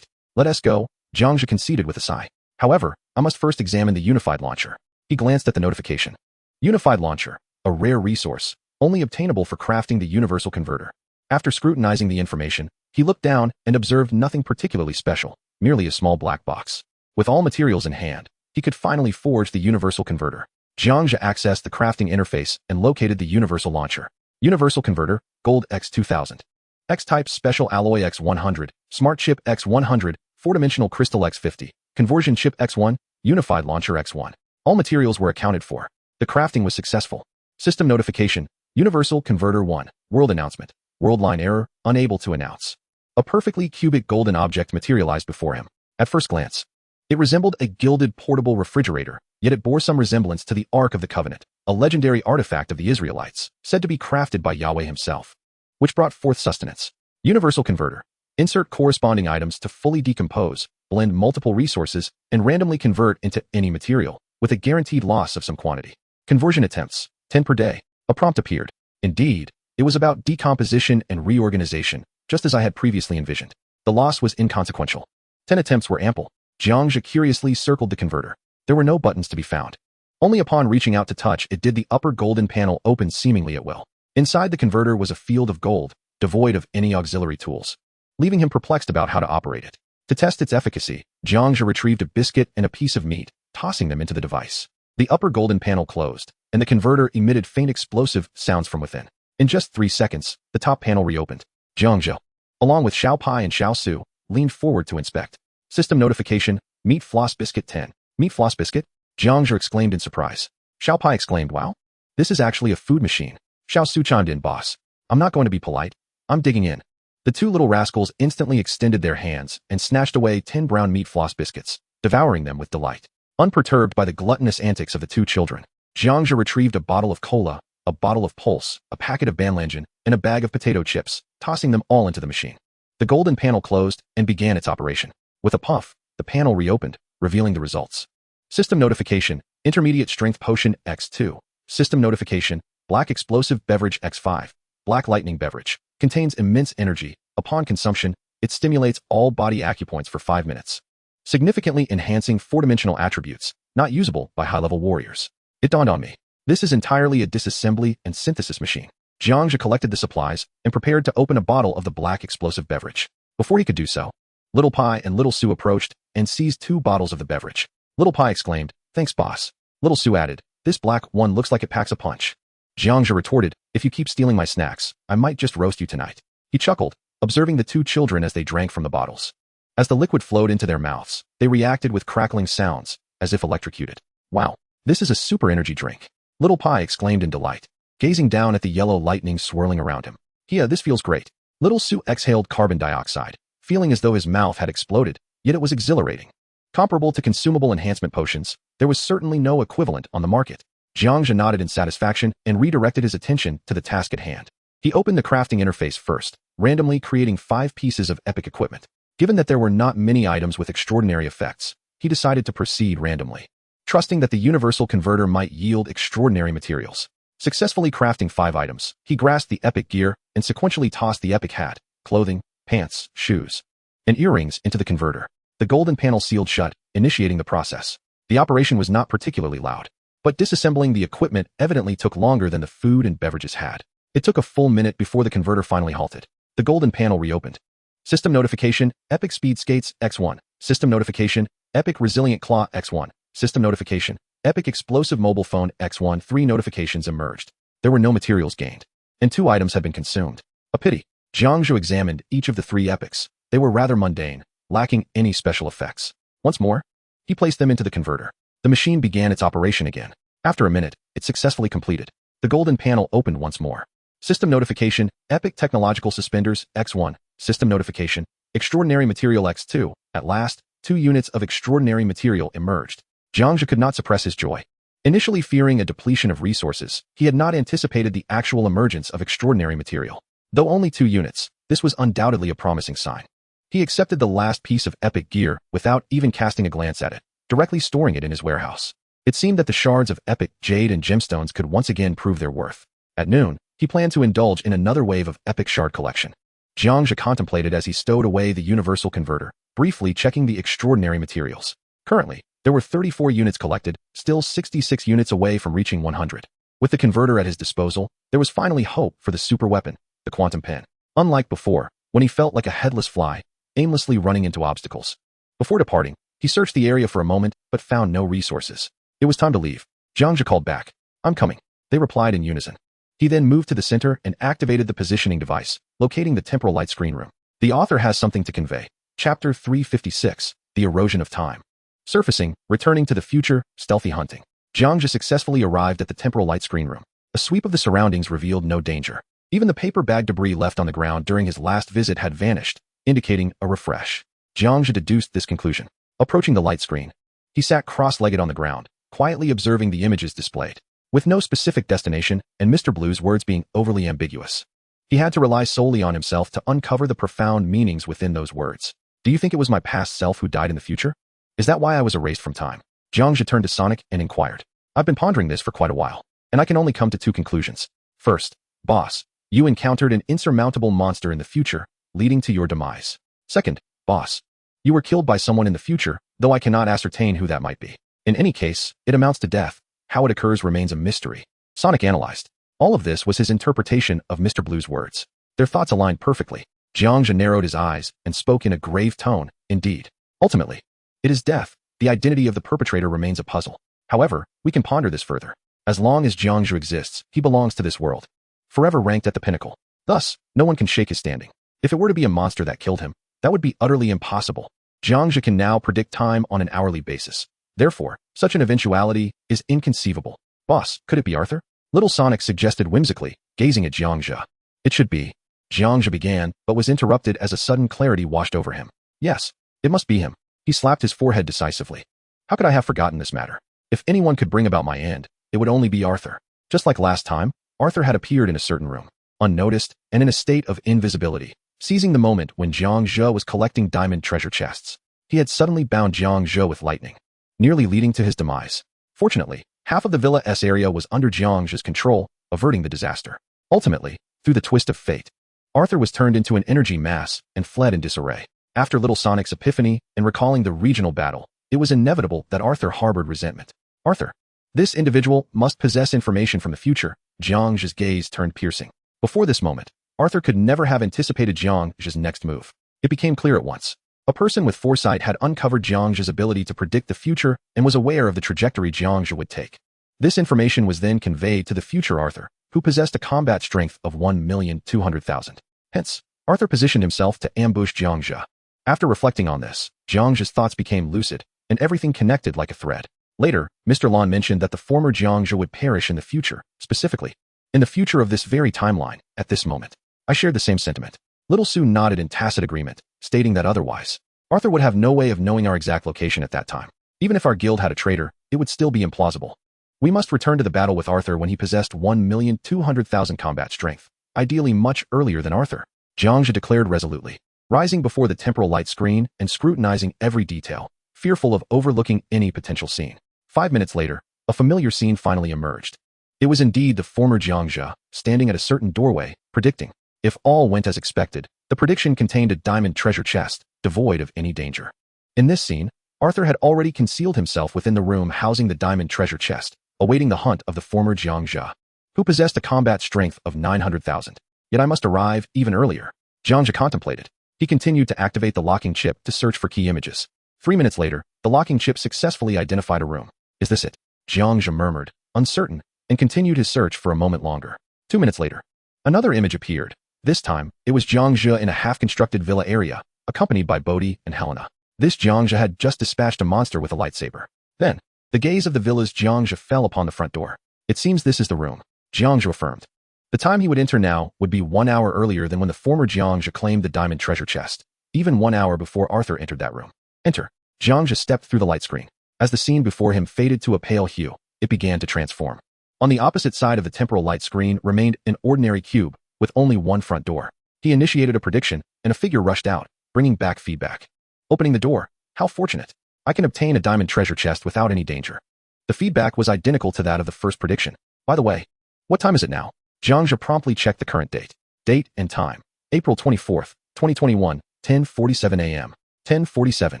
let us go, Jiang Zhe conceded with a sigh. However, I must first examine the unified launcher. He glanced at the notification. Unified launcher, a rare resource, only obtainable for crafting the universal converter. After scrutinizing the information, he looked down and observed nothing particularly special, merely a small black box. With all materials in hand, he could finally forge the universal converter. Jiang Zhe accessed the crafting interface and located the universal launcher. Universal converter, Gold X2000. X-Type Special Alloy X100, Smart Chip X100, 4-dimensional Crystal X50, Conversion Chip X1, Unified Launcher X1. All materials were accounted for. The crafting was successful. System notification, Universal Converter 1, World Announcement, World line error, unable to announce. A perfectly cubic golden object materialized before him. At first glance, it resembled a gilded portable refrigerator, yet it bore some resemblance to the Ark of the Covenant, a legendary artifact of the Israelites, said to be crafted by Yahweh himself, which brought forth sustenance. Universal Converter. Insert corresponding items to fully decompose, blend multiple resources, and randomly convert into any material, with a guaranteed loss of some quantity. Conversion attempts, 10 per day. A prompt appeared. Indeed, it was about decomposition and reorganization, just as I had previously envisioned. The loss was inconsequential. 10 attempts were ample. Jiang Zhe curiously circled the converter. There were no buttons to be found. Only upon reaching out to touch it did the upper golden panel open seemingly at will. Inside the converter was a field of gold, devoid of any auxiliary tools, leaving him perplexed about how to operate it. To test its efficacy, Jiang Zhe retrieved a biscuit and a piece of meat, tossing them into the device. The upper golden panel closed, and the converter emitted faint explosive sounds from within. In just 3 seconds, the top panel reopened. Jiang Zhe, along with Xiao Pai and Xiao Su, leaned forward to inspect. System notification, Meat Floss Biscuit 10. Meat Floss Biscuit? Jiang Zhe exclaimed in surprise. Xiao Pai exclaimed, wow. This is actually a food machine. Xiao Su chimed in, boss. I'm not going to be polite. I'm digging in. The two little rascals instantly extended their hands and snatched away 10 brown meat floss biscuits, devouring them with delight. Unperturbed by the gluttonous antics of the two children, Jiang Zhe retrieved a bottle of cola, a bottle of pulse, a packet of banlangen, and a bag of potato chips, tossing them all into the machine. The golden panel closed and began its operation. With a puff, the panel reopened, revealing the results. System notification, Intermediate Strength Potion X2. System notification, Black Explosive Beverage X5. Black Lightning Beverage. Contains immense energy. Upon consumption, it stimulates all body acupoints for 5 minutes, significantly enhancing 4-dimensional attributes, not usable by high-level warriors. It dawned on me. This is entirely a disassembly and synthesis machine. Jiang Zhe collected the supplies and prepared to open a bottle of the black explosive beverage. Before he could do so, Little Pie and Little Sue approached and seized 2 bottles of the beverage. Little Pie exclaimed, "Thanks, boss." Little Sue added, "This black one looks like it packs a punch." Jiang Zhe retorted, "If you keep stealing my snacks, I might just roast you tonight." He chuckled, observing the 2 children as they drank from the bottles. As the liquid flowed into their mouths, they reacted with crackling sounds, as if electrocuted. "Wow, this is a super energy drink," Little Pie exclaimed in delight, gazing down at the yellow lightning swirling around him. "Yeah, this feels great." Little Sue exhaled carbon dioxide, feeling as though his mouth had exploded, yet it was exhilarating. Comparable to consumable enhancement potions, there was certainly no equivalent on the market. Jiang Zhe nodded in satisfaction and redirected his attention to the task at hand. He opened the crafting interface first, randomly creating 5 pieces of epic equipment. Given that there were not many items with extraordinary effects, he decided to proceed randomly, trusting that the universal converter might yield extraordinary materials. Successfully crafting 5 items, he grasped the epic gear and sequentially tossed the epic hat, clothing, pants, shoes, and earrings into the converter. The golden panel sealed shut, initiating the process. The operation was not particularly loud, but disassembling the equipment evidently took longer than the food and beverages had. It took a full minute before the converter finally halted. The golden panel reopened. System notification, Epic Speed Skates X1. System notification, Epic Resilient Claw X1. System notification, Epic Explosive Mobile Phone X1. 3 notifications emerged. There were no materials gained, and 2 items had been consumed. A pity. Jiang Zhe examined each of the 3 epics. They were rather mundane, lacking any special effects. Once more, he placed them into the converter. The machine began its operation again. After a minute, it successfully completed. The golden panel opened once more. System notification, Epic Technological Suspenders X1. System notification, Extraordinary Material X2. At last, 2 units of extraordinary material emerged. Jiang Zhe could not suppress his joy. Initially fearing a depletion of resources, he had not anticipated the actual emergence of extraordinary material. Though only 2 units, this was undoubtedly a promising sign. He accepted the last piece of epic gear without even casting a glance at it, directly storing it in his warehouse. It seemed that the shards of epic jade and gemstones could once again prove their worth. At noon, he planned to indulge in another wave of epic shard collection. Jiang Zhe contemplated as he stowed away the universal converter, briefly checking the extraordinary materials. Currently, there were 34 units collected, still 66 units away from reaching 100. With the converter at his disposal, there was finally hope for the super weapon, the quantum pen. Unlike before, when he felt like a headless fly, aimlessly running into obstacles. Before departing, he searched the area for a moment, but found no resources. It was time to leave. Jiang Zhe called back. "I'm coming," they replied in unison. He then moved to the center and activated the positioning device, locating the temporal light screen room. The author has something to convey. Chapter 356, The Erosion of Time. Surfacing, returning to the future, stealthy hunting. Jiang Zhe successfully arrived at the temporal light screen room. A sweep of the surroundings revealed no danger. Even the paper bag debris left on the ground during his last visit had vanished, indicating a refresh. Jiang Zhe deduced this conclusion. Approaching the light screen, he sat cross-legged on the ground, quietly observing the images displayed. With no specific destination and Mr. Blue's words being overly ambiguous, he had to rely solely on himself to uncover the profound meanings within those words. "Do you think it was my past self who died in the future? Is that why I was erased from time?" Jiang Zhe turned to Sonic and inquired. "I've been pondering this for quite a while, and I can only come to 2 conclusions. First, boss, you encountered an insurmountable monster in the future, leading to your demise. Second, boss, you were killed by someone in the future, though I cannot ascertain who that might be. In any case, it amounts to death. How it occurs remains a mystery." Sonic analyzed. All of this was his interpretation of Mr. Blue's words. Their thoughts aligned perfectly. Jiang Zhe narrowed his eyes and spoke in a grave tone. "Indeed. Ultimately, it is death. The identity of the perpetrator remains a puzzle. However, we can ponder this further. As long as Jiang Zhe exists, he belongs to this world, forever ranked at the pinnacle. Thus, no one can shake his standing. If it were to be a monster that killed him, that would be utterly impossible. Jiang Zhe can now predict time on an hourly basis. Therefore, such an eventuality is inconceivable. Boss, could it be Arthur?" Little Sonic suggested whimsically, gazing at Jiang Zhe. "It should be." Jiang Zhe began, but was interrupted as a sudden clarity washed over him. "Yes, it must be him." He slapped his forehead decisively. "How could I have forgotten this matter? If anyone could bring about my end, it would only be Arthur. Just like last time, Arthur had appeared in a certain room, unnoticed and in a state of invisibility, seizing the moment when Jiang Zhe was collecting diamond treasure chests. He had suddenly bound Jiang Zhe with lightning, nearly leading to his demise. Fortunately, half of the Villa's area was under Jiang Zhe's control, averting the disaster. Ultimately, through the twist of fate, Arthur was turned into an energy mass and fled in disarray. After Little Sonic's epiphany and recalling the regional battle, it was inevitable that Arthur harbored resentment. Arthur. This individual must possess information from the future. Jiang Zhe's gaze turned piercing. Before this moment, Arthur could never have anticipated Jiang Zhe's next move. It became clear at once. A person with foresight had uncovered Jiang Zhe's ability to predict the future and was aware of the trajectory Jiang Zhe would take. This information was then conveyed to the future Arthur, who possessed a combat strength of 1,200,000. Hence, Arthur positioned himself to ambush Jiang Zhe. After reflecting on this, Jiang Zhe's thoughts became lucid, and everything connected like a thread. Later, Mr. Lan mentioned that the former Jiang Zhe would perish in the future, specifically in the future of this very timeline, at this moment. I shared the same sentiment. Little Sue nodded in tacit agreement, stating that otherwise, Arthur would have no way of knowing our exact location at that time. Even if our guild had a traitor, it would still be implausible. We must return to the battle with Arthur when he possessed 1,200,000 combat strength, ideally much earlier than Arthur. Jiang Zhe declared resolutely, rising before the temporal light screen and scrutinizing every detail, fearful of overlooking any potential scene. 5 minutes later, a familiar scene finally emerged. It was indeed the former Jiang Zhe, standing at a certain doorway, predicting. If all went as expected, the prediction contained a diamond treasure chest, devoid of any danger. In this scene, Arthur had already concealed himself within the room housing the diamond treasure chest, awaiting the hunt of the former Jiang Zhe, who possessed a combat strength of 900,000. Yet I must arrive even earlier. Jiang Zhe contemplated. He continued to activate the locking chip to search for key images. 3 minutes later, the locking chip successfully identified a room. Is this it? Jiang Zhe murmured, uncertain, and continued his search for a moment longer. 2 minutes later, another image appeared. This time, it was Jiang Zhe in a half-constructed villa area, accompanied by Bodhi and Helena. This Jiang Zhe had just dispatched a monster with a lightsaber. Then, the gaze of the villa's Jiang Zhe fell upon the front door. It seems this is the room, Jiang Zhe affirmed. The time he would enter now would be 1 hour earlier than when the former Jiang Zhe claimed the diamond treasure chest, even 1 hour before Arthur entered that room. Enter. Jiang Zhe stepped through the light screen. As the scene before him faded to a pale hue, it began to transform. On the opposite side of the temporal light screen remained an ordinary cube, with only one front door. He initiated a prediction, and a figure rushed out, bringing back feedback. Opening the door. How fortunate. I can obtain a diamond treasure chest without any danger. The feedback was identical to that of the first prediction. By the way, what time is it now? Jiang Zhe promptly checked the current date. Date and time. April 24th, 2021, 10:47 a.m. 10:47.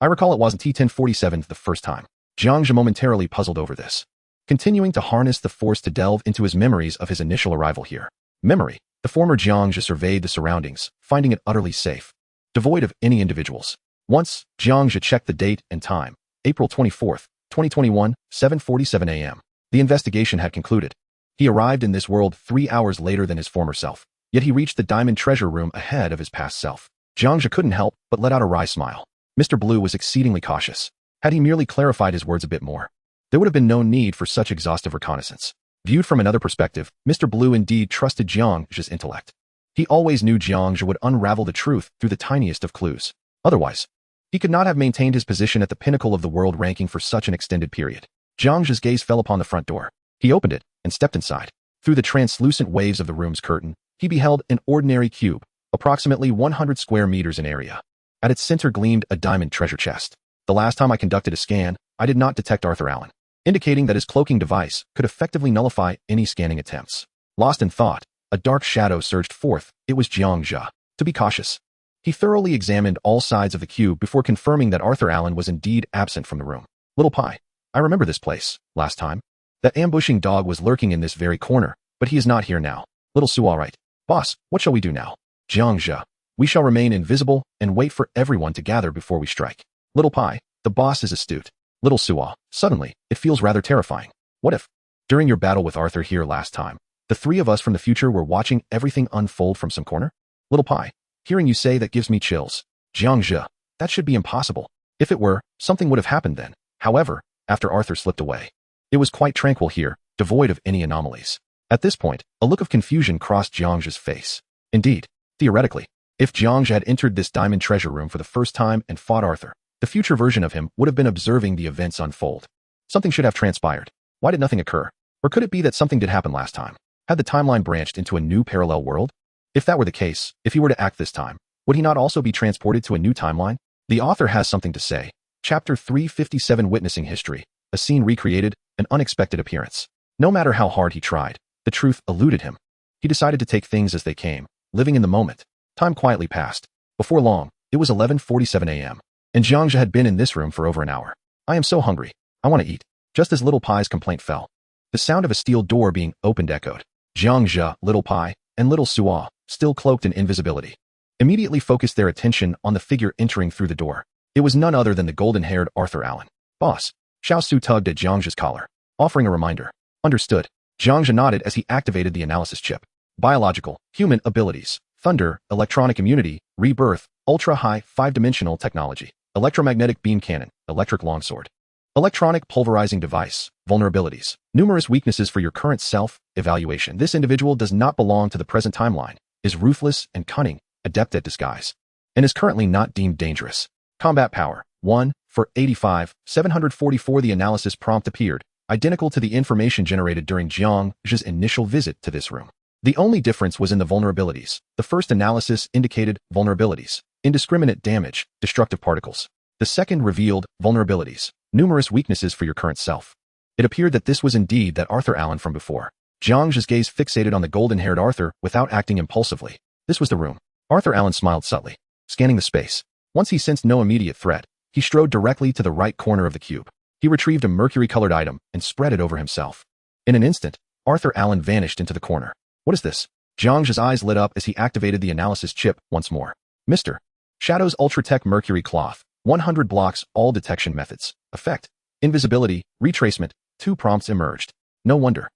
I recall it wasn't T1047 the first time. Jiang Zhe momentarily puzzled over this, continuing to harness the force to delve into his memories of his initial arrival here. Memory. The former Jiang Zhe surveyed the surroundings, finding it utterly safe, devoid of any individuals. Once, Jiang Zhe checked the date and time. April 24th, 2021, 7:47 a.m. The investigation had concluded. He arrived in this world 3 hours later than his former self, yet he reached the diamond treasure room ahead of his past self. Jiang Zhe couldn't help but let out a wry smile. Mr. Blue was exceedingly cautious. Had he merely clarified his words a bit more, there would have been no need for such exhaustive reconnaissance. Viewed from another perspective, Mr. Blue indeed trusted Jiang Zhe's intellect. He always knew Jiang Zhe would unravel the truth through the tiniest of clues. Otherwise, he could not have maintained his position at the pinnacle of the world ranking for such an extended period. Jiang Zhe's gaze fell upon the front door. He opened it and stepped inside. Through the translucent waves of the room's curtain, he beheld an ordinary cube, approximately 100 square meters in area. At its center gleamed a diamond treasure chest. The last time I conducted a scan, I did not detect Arthur Allen, indicating that his cloaking device could effectively nullify any scanning attempts. Lost in thought, a dark shadow surged forth. It was Jiang Zhe. To be cautious, he thoroughly examined all sides of the cube before confirming that Arthur Allen was indeed absent from the room. Little Pie, I remember this place. Last time, that ambushing dog was lurking in this very corner, but he is not here now. Little Sue, all right. Boss, what shall we do now? Jiang Zhe, we shall remain invisible and wait for everyone to gather before we strike. Little Pie, the boss is astute. Little Sue, suddenly, it feels rather terrifying. What if, during your battle with Arthur here last time, the three of us from the future were watching everything unfold from some corner? Little Pie, hearing you say that gives me chills. Jiang Zhe, that should be impossible. If it were, something would have happened then. However, after Arthur slipped away, it was quite tranquil here, devoid of any anomalies. At this point, a look of confusion crossed Jiang Zhe's face. Indeed, theoretically, if Jiang Zhe had entered this diamond treasure room for the first time and fought Arthur, the future version of him would have been observing the events unfold. Something should have transpired. Why did nothing occur? Or could it be that something did happen last time? Had the timeline branched into a new parallel world? If that were the case, if he were to act this time, would he not also be transported to a new timeline? The author has something to say. Chapter 357, Witnessing History, a scene recreated, an unexpected appearance. No matter how hard he tried, the truth eluded him. He decided to take things as they came, living in the moment. Time quietly passed. Before long, it was 11:47 a.m. and Jiang Zhe had been in this room for over an hour. I am so hungry. I want to eat. Just as Little Pie's complaint fell, the sound of a steel door being opened echoed. Jiang Zhe, Little Pie, and little Sua, still cloaked in invisibility, immediately focused their attention on the figure entering through the door. It was none other than the golden-haired Arthur Allen. Boss. Xiao Su tugged at Jiang Zhe's collar, offering a reminder. Understood. Jiang Zhe nodded as he activated the analysis chip. Biological, human abilities, thunder, electronic immunity, rebirth, ultra-high, 5-dimensional technology, electromagnetic beam cannon, electric longsword, electronic pulverizing device, vulnerabilities, numerous weaknesses for your current self-evaluation. This individual does not belong to the present timeline, is ruthless and cunning, adept at disguise, and is currently not deemed dangerous. Combat power, 1, for 85, 744. The analysis prompt appeared, identical to the information generated during Jiang Zhe's initial visit to this room. The only difference was in the vulnerabilities. The first analysis indicated vulnerabilities, indiscriminate damage, destructive particles. The second revealed vulnerabilities, numerous weaknesses for your current self. It appeared that this was indeed that Arthur Allen from before. Jiang Zhe's gaze fixated on the golden-haired Arthur without acting impulsively. This was the room. Arthur Allen smiled subtly, scanning the space. Once he sensed no immediate threat, he strode directly to the right corner of the cube. He retrieved a mercury-colored item and spread it over himself. In an instant, Arthur Allen vanished into the corner. What is this? Jiang Zhe's eyes lit up as he activated the analysis chip once more. Mr. Shadow's Ultratech Mercury Cloth, 100 blocks, all detection methods. Effect. Invisibility, retracement, 2 prompts emerged. No wonder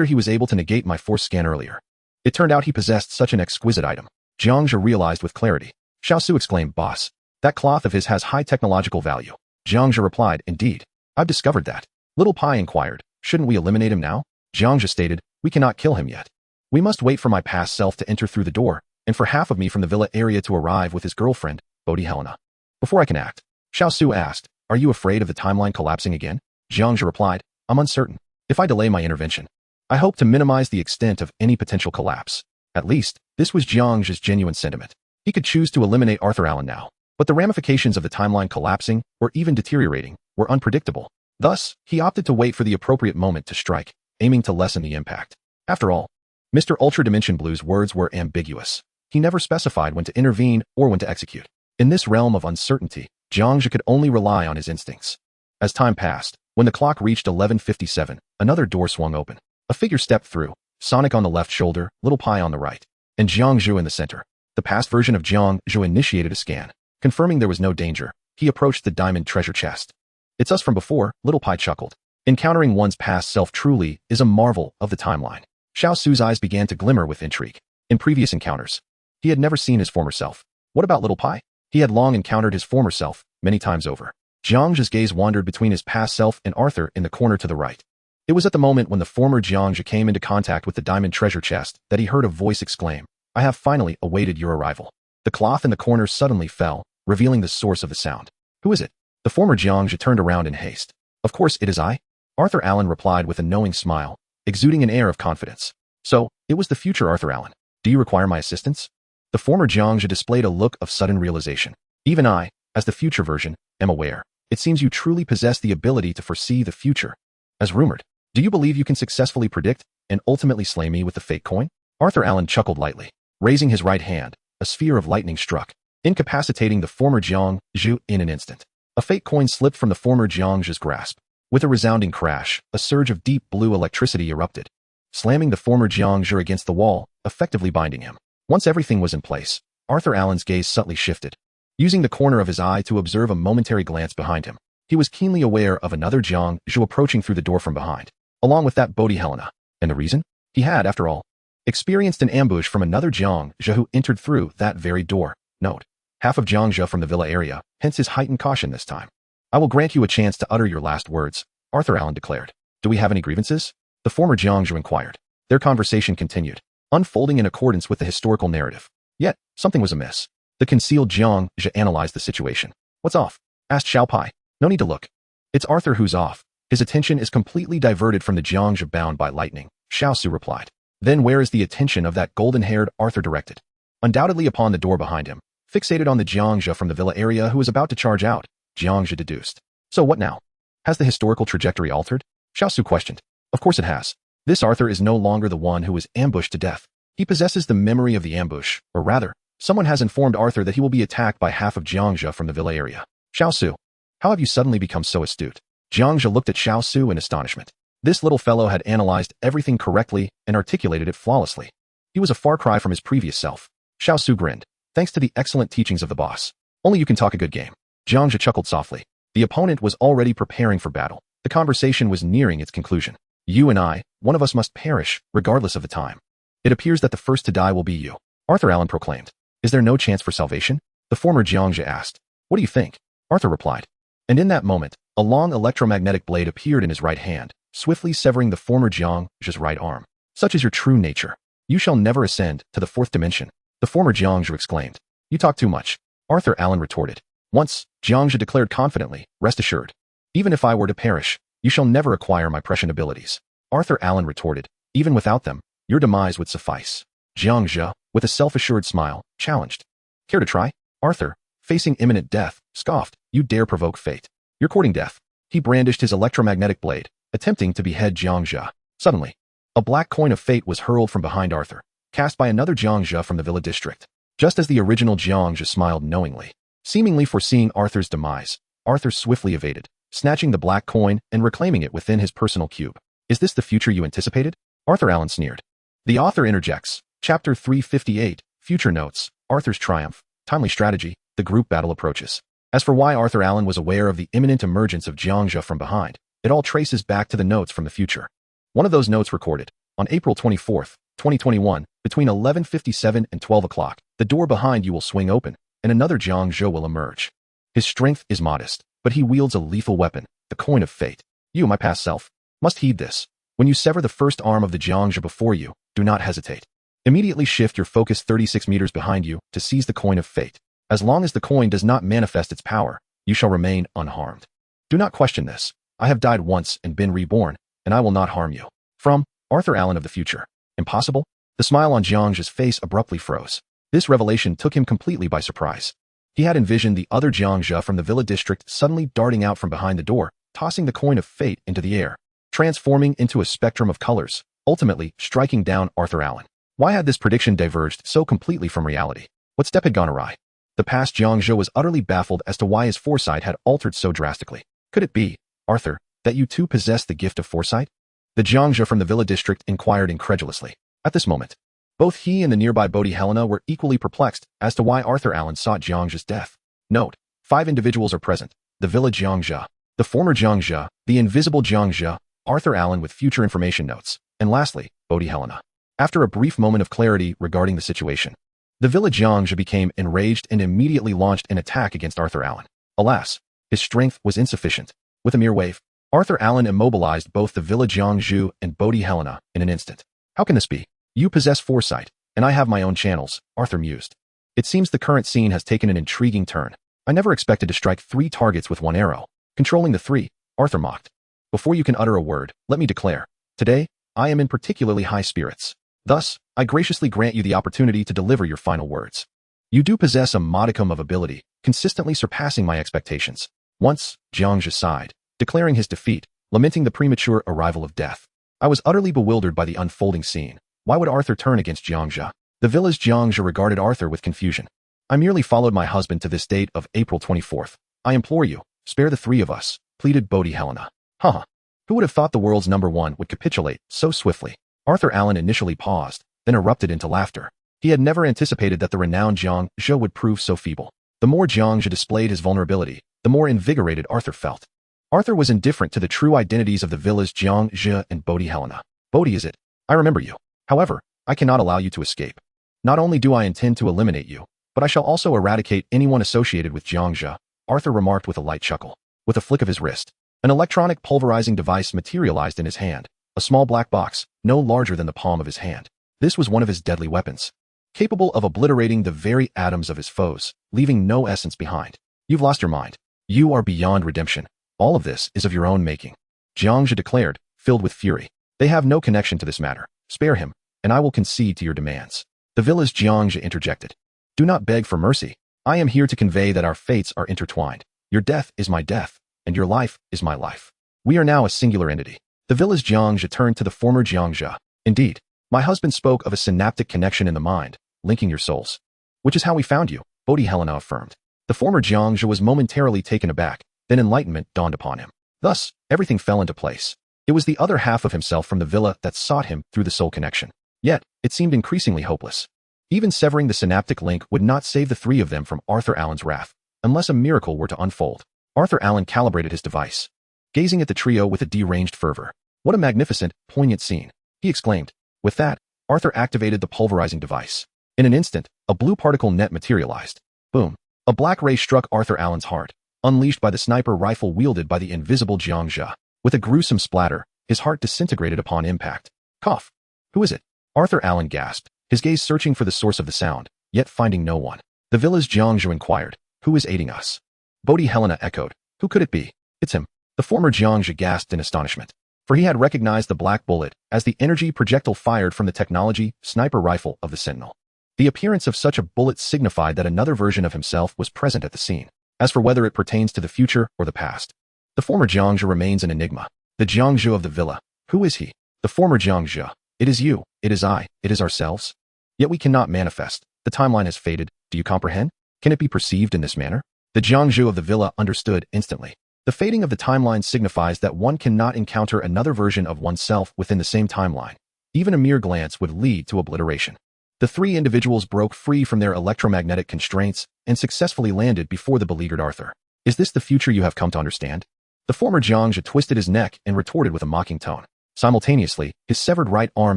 he was able to negate my force scan earlier. It turned out he possessed such an exquisite item. Jiang Zhe realized with clarity. Xiao Su exclaimed, boss. That cloth of his has high technological value. Jiang Zhe replied, indeed. I've discovered that. Little Pai inquired, shouldn't we eliminate him now? Jiang Zhe stated, we cannot kill him yet. We must wait for my past self to enter through the door, and for half of me from the villa area to arrive with his girlfriend, Bodhi Helena. Before I can act, Xiao Su asked, are you afraid of the timeline collapsing again? Jiang Zhe replied, I'm uncertain. If I delay my intervention, I hope to minimize the extent of any potential collapse. At least, this was Jiang Zhe's genuine sentiment. He could choose to eliminate Arthur Allen now, but the ramifications of the timeline collapsing, or even deteriorating, were unpredictable. Thus, he opted to wait for the appropriate moment to strike, aiming to lessen the impact. After all, Mr. Ultra Dimension Blue's words were ambiguous. He never specified when to intervene or when to execute. In this realm of uncertainty, Jiang Zhe could only rely on his instincts. As time passed, when the clock reached 11:57, another door swung open. A figure stepped through, Sonic on the left shoulder, Little Pai on the right, and Jiang Zhe in the center. The past version of Jiang Zhe initiated a scan. Confirming there was no danger, he approached the diamond treasure chest. It's us from before, Little Pai chuckled. Encountering one's past self truly is a marvel of the timeline. Xiao Su's eyes began to glimmer with intrigue. In previous encounters, he had never seen his former self. What about Little Pai? He had long encountered his former self, many times over. Jiang Zhe's gaze wandered between his past self and Arthur in the corner to the right. It was at the moment when the former Jiang Zhe came into contact with the diamond treasure chest that he heard a voice exclaim, I have finally awaited your arrival. The cloth in the corner suddenly fell, revealing the source of the sound. Who is it? The former Jiang Zhe turned around in haste. Of course it is I. Arthur Allen replied with a knowing smile, exuding an air of confidence. So, it was the future Arthur Allen. Do you require my assistance? The former Jiang Zhe displayed a look of sudden realization. Even I, as the future version, am aware. It seems you truly possess the ability to foresee the future. As rumored, do you believe you can successfully predict and ultimately slay me with the fake coin? Arthur Allen chuckled lightly. Raising his right hand, a sphere of lightning struck, incapacitating the former Jiang Zhe in an instant. A fake coin slipped from the former Jiang Zhe's grasp. With a resounding crash, a surge of deep blue electricity erupted, slamming the former Jiang Zhe against the wall, effectively binding him. Once everything was in place, Arthur Allen's gaze subtly shifted. Using the corner of his eye to observe a momentary glance behind him, he was keenly aware of another Jiang Zhe approaching through the door from behind, along with that Bodhi Helena. And the reason? He had, after all, experienced an ambush from another Jiang Zhe who entered through that very door. Note: half of Jiang Zhe from the villa area, hence his heightened caution this time. I will grant you a chance to utter your last words, Arthur Allen declared. Do we have any grievances? The former Jiang Zhe inquired. Their conversation continued, unfolding in accordance with the historical narrative. Yet, something was amiss. The concealed Jiang Zhe analyzed the situation. What's off? Asked Xiao Pai. No need to look. It's Arthur who's off. His attention is completely diverted from the Jiang Zhe bound by lightning, Xiao Su replied. Then where is the attention of that golden-haired Arthur directed? Undoubtedly upon the door behind him, fixated on the Jiang Zhe from the villa area who was about to charge out, Jiang Zhe deduced. So what now? Has the historical trajectory altered? Xiao Su questioned. Of course it has. This Arthur is no longer the one who was ambushed to death. He possesses the memory of the ambush, or rather, someone has informed Arthur that he will be attacked by half of Jiang Zhe from the villa area. Xiao Su, how have you suddenly become so astute? Jiang Zhe looked at Xiao Su in astonishment. This little fellow had analyzed everything correctly and articulated it flawlessly. He was a far cry from his previous self. Xiao Su grinned. Thanks to the excellent teachings of the boss. Only you can talk a good game. Jiang Zhe chuckled softly. The opponent was already preparing for battle. The conversation was nearing its conclusion. You and I, one of us must perish, regardless of the time. It appears that the first to die will be you, Arthur Allen proclaimed. Is there no chance for salvation? The former Jiang Zhe asked. What do you think? Arthur replied. And in that moment, a long electromagnetic blade appeared in his right hand, swiftly severing the former Jiang Zhe's right arm. Such is your true nature. You shall never ascend to the fourth dimension, the former Jiang Zhe exclaimed. You talk too much, Arthur Allen retorted. Once, Jiang Zhe declared confidently, rest assured. Even if I were to perish, you shall never acquire my prescient abilities. Arthur Allen retorted. Even without them, your demise would suffice. Jiang Zhe, with a self-assured smile, challenged. Care to try? Arthur, facing imminent death, scoffed. You dare provoke fate. You're courting death. He brandished his electromagnetic blade, attempting to behead Jiang Zhe. Suddenly, a black coin of fate was hurled from behind Arthur, cast by another Jiang Zhe from the Villa district. Just as the original Jiang Zhe smiled knowingly, seemingly foreseeing Arthur's demise, Arthur swiftly evaded, snatching the black coin and reclaiming it within his personal cube. Is this the future you anticipated? Arthur Allen sneered. The author interjects. Chapter 358, Future Notes, Arthur's Triumph, Timely Strategy, the group battle approaches. As for why Arthur Allen was aware of the imminent emergence of Jiang Zhe from behind, it all traces back to the notes from the future. One of those notes recorded, on April 24, 2021, between 11:57 and 12 o'clock, the door behind you will swing open, and another Jiang Zhe will emerge. His strength is modest, but he wields a lethal weapon, the coin of fate. You, my past self, must heed this. When you sever the first arm of the Jiang Zhe before you, do not hesitate. Immediately shift your focus 36 meters behind you to seize the coin of fate. As long as the coin does not manifest its power, you shall remain unharmed. Do not question this. I have died once and been reborn, and I will not harm you. From Arthur Allen of the Future. Impossible? The smile on Jiang Zhe's face abruptly froze. This revelation took him completely by surprise. He had envisioned the other Jiang Zhe from the Villa district suddenly darting out from behind the door, tossing the coin of fate into the air, transforming into a spectrum of colors, ultimately striking down Arthur Allen. Why had this prediction diverged so completely from reality? What step had gone awry? The past Jiang Zhe was utterly baffled as to why his foresight had altered so drastically. Could it be, Arthur, that you too possess the gift of foresight? The Jiang Zhe from the Villa district inquired incredulously. At this moment, both he and the nearby Bodhi Helena were equally perplexed as to why Arthur Allen sought Jiang Zhe's death. Note, 5 individuals are present. The Villa Jiang Zhe, the former Jiang Zhe, the invisible Jiang Zhe, Arthur Allen with future information notes, and lastly, Bodhi Helena. After a brief moment of clarity regarding the situation, the Villa Jiang Zhe became enraged and immediately launched an attack against Arthur Allen. Alas, his strength was insufficient. With a mere wave, Arthur Allen immobilized both the Villa Jiang Zhe and Bodhi Helena in an instant. How can this be? You possess foresight, and I have my own channels, Arthur mused. It seems the current scene has taken an intriguing turn. I never expected to strike 3 targets with 1 arrow. Controlling the 3, Arthur mocked. Before you can utter a word, let me declare. Today, I am in particularly high spirits. Thus, I graciously grant you the opportunity to deliver your final words. You do possess a modicum of ability, consistently surpassing my expectations. Once, Jiang Zhe sighed, declaring his defeat, lamenting the premature arrival of death. I was utterly bewildered by the unfolding scene. Why would Arthur turn against Jiang Zhe? The Villa's Jiang Zhe regarded Arthur with confusion. I merely followed my husband to this date of April 24th. I implore you, spare the 3 of us, pleaded Bodhi Helena. Haha. Who would have thought the world's #1 would capitulate so swiftly? Arthur Allen initially paused, then erupted into laughter. He had never anticipated that the renowned Jiang Zhe would prove so feeble. The more Jiang Zhe displayed his vulnerability, the more invigorated Arthur felt. Arthur was indifferent to the true identities of the Villa's Jiang Zhe and Bodhi Helena. Bodhi is it? I remember you. However, I cannot allow you to escape. Not only do I intend to eliminate you, but I shall also eradicate anyone associated with Jiang Zhe, Arthur remarked with a light chuckle. With a flick of his wrist, an electronic pulverizing device materialized in his hand, a small black box, no larger than the palm of his hand. This was one of his deadly weapons, capable of obliterating the very atoms of his foes, leaving no essence behind. You've lost your mind. You are beyond redemption. All of this is of your own making, Jiang Zhe declared, filled with fury. They have no connection to this matter. Spare him, and I will concede to your demands. The Villa's Jiang Zhe interjected. Do not beg for mercy. I am here to convey that our fates are intertwined. Your death is my death, and your life is my life. We are now a singular entity. The Villa's Jiang Zhe turned to the former Jiang Zhe. Indeed, my husband spoke of a synaptic connection in the mind, linking your souls. Which is how we found you, Bodhi Helena affirmed. The former Jiang Zhe was momentarily taken aback, then enlightenment dawned upon him. Thus, everything fell into place. It was the other half of himself from the villa that sought him through the soul connection. Yet, It seemed increasingly hopeless. Even severing the synaptic link would not save the three of them from Arthur Allen's wrath, unless a miracle were to unfold. Arthur Allen calibrated his device, gazing at the trio with a deranged fervor. What a magnificent, poignant scene, he exclaimed. With that, Arthur activated the pulverizing device. In an instant, a blue particle net materialized. Boom. A black ray struck Arthur Allen's heart, unleashed by the sniper rifle wielded by the invisible Jiang Zhe. With a gruesome splatter, his heart disintegrated upon impact. Cough. Who is it? Arthur Allen gasped, his gaze searching for the source of the sound, yet finding no one. The villa's Jiang Zhe inquired, "Who is aiding us?" Bodhi Helena echoed, "Who could it be?" "It's him." The former Jiang Zhe gasped in astonishment, for he had recognized the black bullet as the energy projectile fired from the technology sniper rifle of the Sentinel. The appearance of such a bullet signified that another version of himself was present at the scene. As for whether it pertains to the future or the past, the former Jiang Zhe remains an enigma. The Jiang Zhe of the villa. Who is he? The former Jiang Zhe. It is you, it is I, it is ourselves. Yet we cannot manifest. The timeline has faded. Do you comprehend? Can it be perceived in this manner? The Jiang Zhe of the villa understood instantly. The fading of the timeline signifies that one cannot encounter another version of oneself within the same timeline. Even a mere glance would lead to obliteration. The three individuals broke free from their electromagnetic constraints and successfully landed before the beleaguered Arthur. Is this the future you have come to understand? The former Jiang Zhe twisted his neck and retorted with a mocking tone. Simultaneously, his severed right arm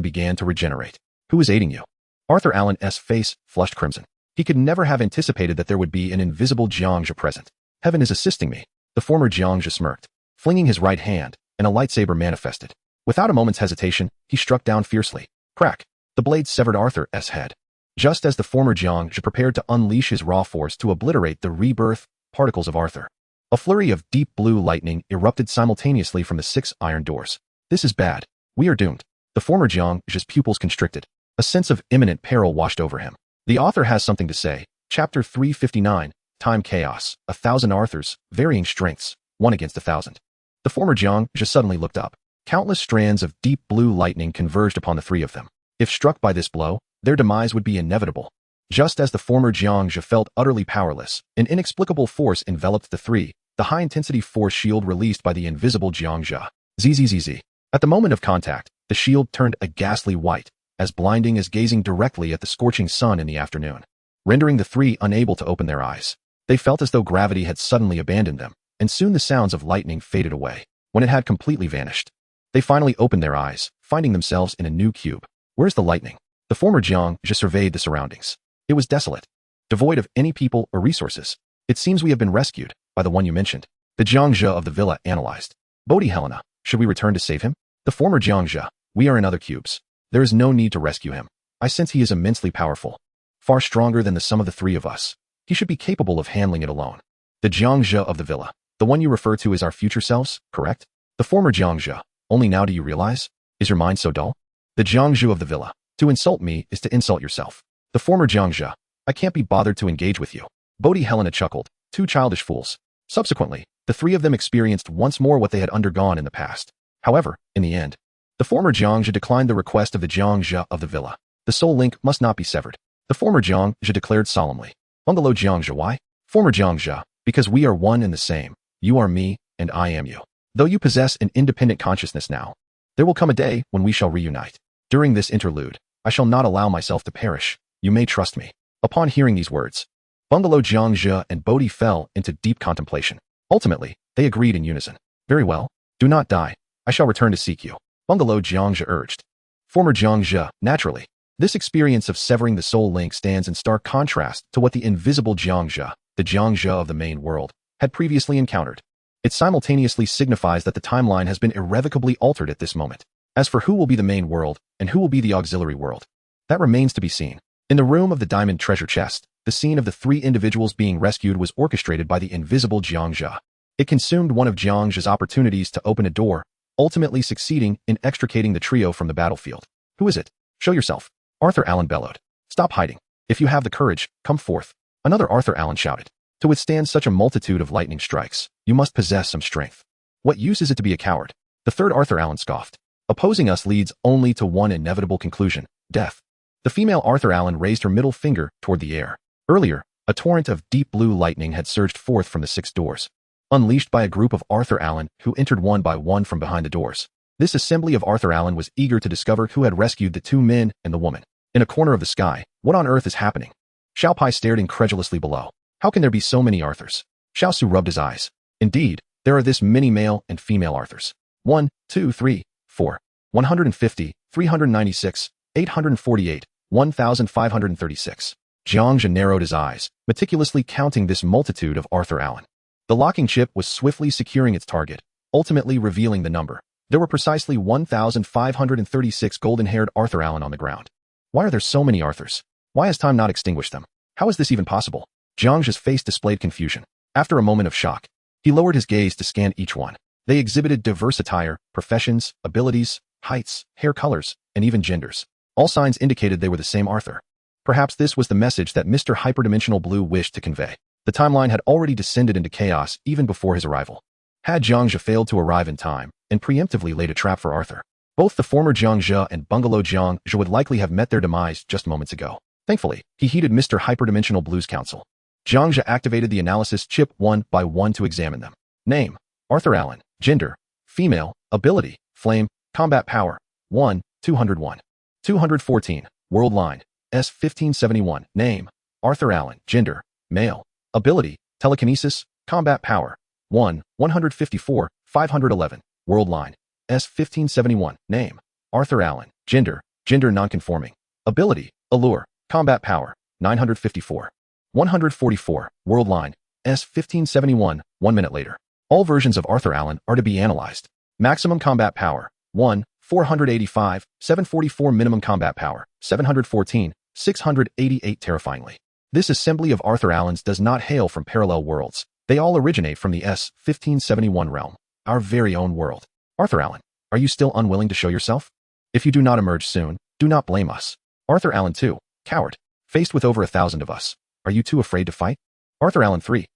began to regenerate. Who is aiding you? Arthur Allen's face flushed crimson. He could never have anticipated that there would be an invisible Jiang Zhe present. Heaven is assisting me. The former Jiang Zhe smirked, flinging his right hand, and a lightsaber manifested. Without a moment's hesitation, he struck down fiercely. Crack! The blade severed Arthur's head. Just as the former Jiang Zhe prepared to unleash his raw force to obliterate the rebirth particles of Arthur, a flurry of deep blue lightning erupted simultaneously from the 6 iron doors. This is bad. We are doomed. The former Jiang Zhe's pupils constricted. A sense of imminent peril washed over him. The author has something to say. Chapter 359, Time Chaos, 1,000 Arthurs, varying strengths, 1 against 1,000. The former Jiang Zhe suddenly looked up. Countless strands of deep blue lightning converged upon the three of them. If struck by this blow, their demise would be inevitable. Just as the former Jiang Zhe felt utterly powerless, an inexplicable force enveloped the three, the high-intensity force shield released by the invisible Jiang Zhe. ZZZZ. At the moment of contact, the shield turned a ghastly white, as blinding as gazing directly at the scorching sun in the afternoon, rendering the three unable to open their eyes. They felt as though gravity had suddenly abandoned them, and soon the sounds of lightning faded away. When it had completely vanished, they finally opened their eyes, finding themselves in a new cube. Where's the lightning? The former Jiang Zhe surveyed the surroundings. It was desolate, devoid of any people or resources. It seems we have been rescued by the one you mentioned. The Jiang Zhe of the villa analyzed. Bodhi Helena, should we return to save him? The former Jiang Zhe, we are in other cubes. There is no need to rescue him. I sense he is immensely powerful, far stronger than the sum of the three of us. He should be capable of handling it alone. The Jiang Zhe of the villa, the one you refer to as our future selves, correct? The former Jiang Zhe, only now do you realize? Is your mind so dull? The Jiang Zhe of the villa, to insult me is to insult yourself. The former Jiang Zhe, I can't be bothered to engage with you. Bodhi Helena chuckled, 2 childish fools. Subsequently, the three of them experienced once more what they had undergone in the past. However, in the end, the former Jiang Zhe declined the request of the Jiang Zhe of the villa. The soul link must not be severed. The former Jiang Zhe declared solemnly. Bungalow Jiang Zhe, why? Former Jiang Zhe, because we are one and the same. You are me, and I am you. Though you possess an independent consciousness now, there will come a day when we shall reunite. During this interlude, I shall not allow myself to perish. You may trust me. Upon hearing these words, Bungalow Jiang Zhe and Bodhi fell into deep contemplation. Ultimately, they agreed in unison. Very well. Do not die. I shall return to seek you. Bungalow Jiang Zhe urged. Former Jiang Zhe, naturally. This experience of severing the soul link stands in stark contrast to what the invisible Jiang Zhe, the Jiang Zhe of the main world, had previously encountered. It simultaneously signifies that the timeline has been irrevocably altered at this moment. As for who will be the main world and who will be the auxiliary world, that remains to be seen. In the room of the diamond treasure chest, the scene of the three individuals being rescued was orchestrated by the invisible Jiang Zhe. It consumed one of Jiang Zhe's opportunities to open a door, ultimately succeeding in extricating the trio from the battlefield. Who is it? Show yourself. Arthur Allen bellowed. Stop hiding. If you have the courage, come forth. Another Arthur Allen shouted. To withstand such a multitude of lightning strikes, you must possess some strength. What use is it to be a coward? The third Arthur Allen scoffed. Opposing us leads only to one inevitable conclusion, death. The female Arthur Allen raised her middle finger toward the air. Earlier, a torrent of deep blue lightning had surged forth from the 6 doors, unleashed by a group of Arthur Allen who entered one by one from behind the doors. This assembly of Arthur Allen was eager to discover who had rescued the 2 men and the woman. In a corner of the sky, what on earth is happening? Xiao Pai stared incredulously below. How can there be so many Arthurs? Xiao Su rubbed his eyes. Indeed, there are this many male and female Arthurs. 1, 2, 3, 4, 150, 396, 848, 1536. Jiang Zhe narrowed his eyes, meticulously counting this multitude of Arthur Allen. The locking chip was swiftly securing its target, ultimately revealing the number. There were precisely 1,536 golden-haired Arthur Allen on the ground. Why are there so many Arthurs? Why has time not extinguished them? How is this even possible? Jiang Zhe's face displayed confusion. After a moment of shock, he lowered his gaze to scan each one. They exhibited diverse attire, professions, abilities, heights, hair colors, and even genders. All signs indicated they were the same Arthur. Perhaps this was the message that Mr. Hyperdimensional Blue wished to convey. The timeline had already descended into chaos even before his arrival. Had Jiang Zhe failed to arrive in time and preemptively laid a trap for Arthur, both the former Jiang Zhe and Bungalow Jiang Zhe would likely have met their demise just moments ago. Thankfully, he heeded Mr. Hyperdimensional Blue's counsel. Jiang Zhe activated the analysis chip one by one to examine them. Name: Arthur Allen. Gender: female. Ability: flame. Combat power: 1, 201. 214. World line: S1571. Name: Arthur Allen. Gender: male. Ability: telekinesis. Combat power: 1, 154, 511. World line: S1571. Name: Arthur Allen. Gender: gender nonconforming. Ability: allure. Combat power: 954. 144. World line: S1571. 1 minute later. All versions of Arthur Allen are to be analyzed. Maximum combat power: 1, 485, 744. Minimum combat power: 714, 688. Terrifyingly, this assembly of Arthur Allens does not hail from parallel worlds. They all originate from the S1571 realm, our very own world. Arthur Allen, are you still unwilling to show yourself? If you do not emerge soon, do not blame us. Arthur Allen 2, coward. Faced with over 1,000 of us, are you too afraid to fight? Arthur Allen 3,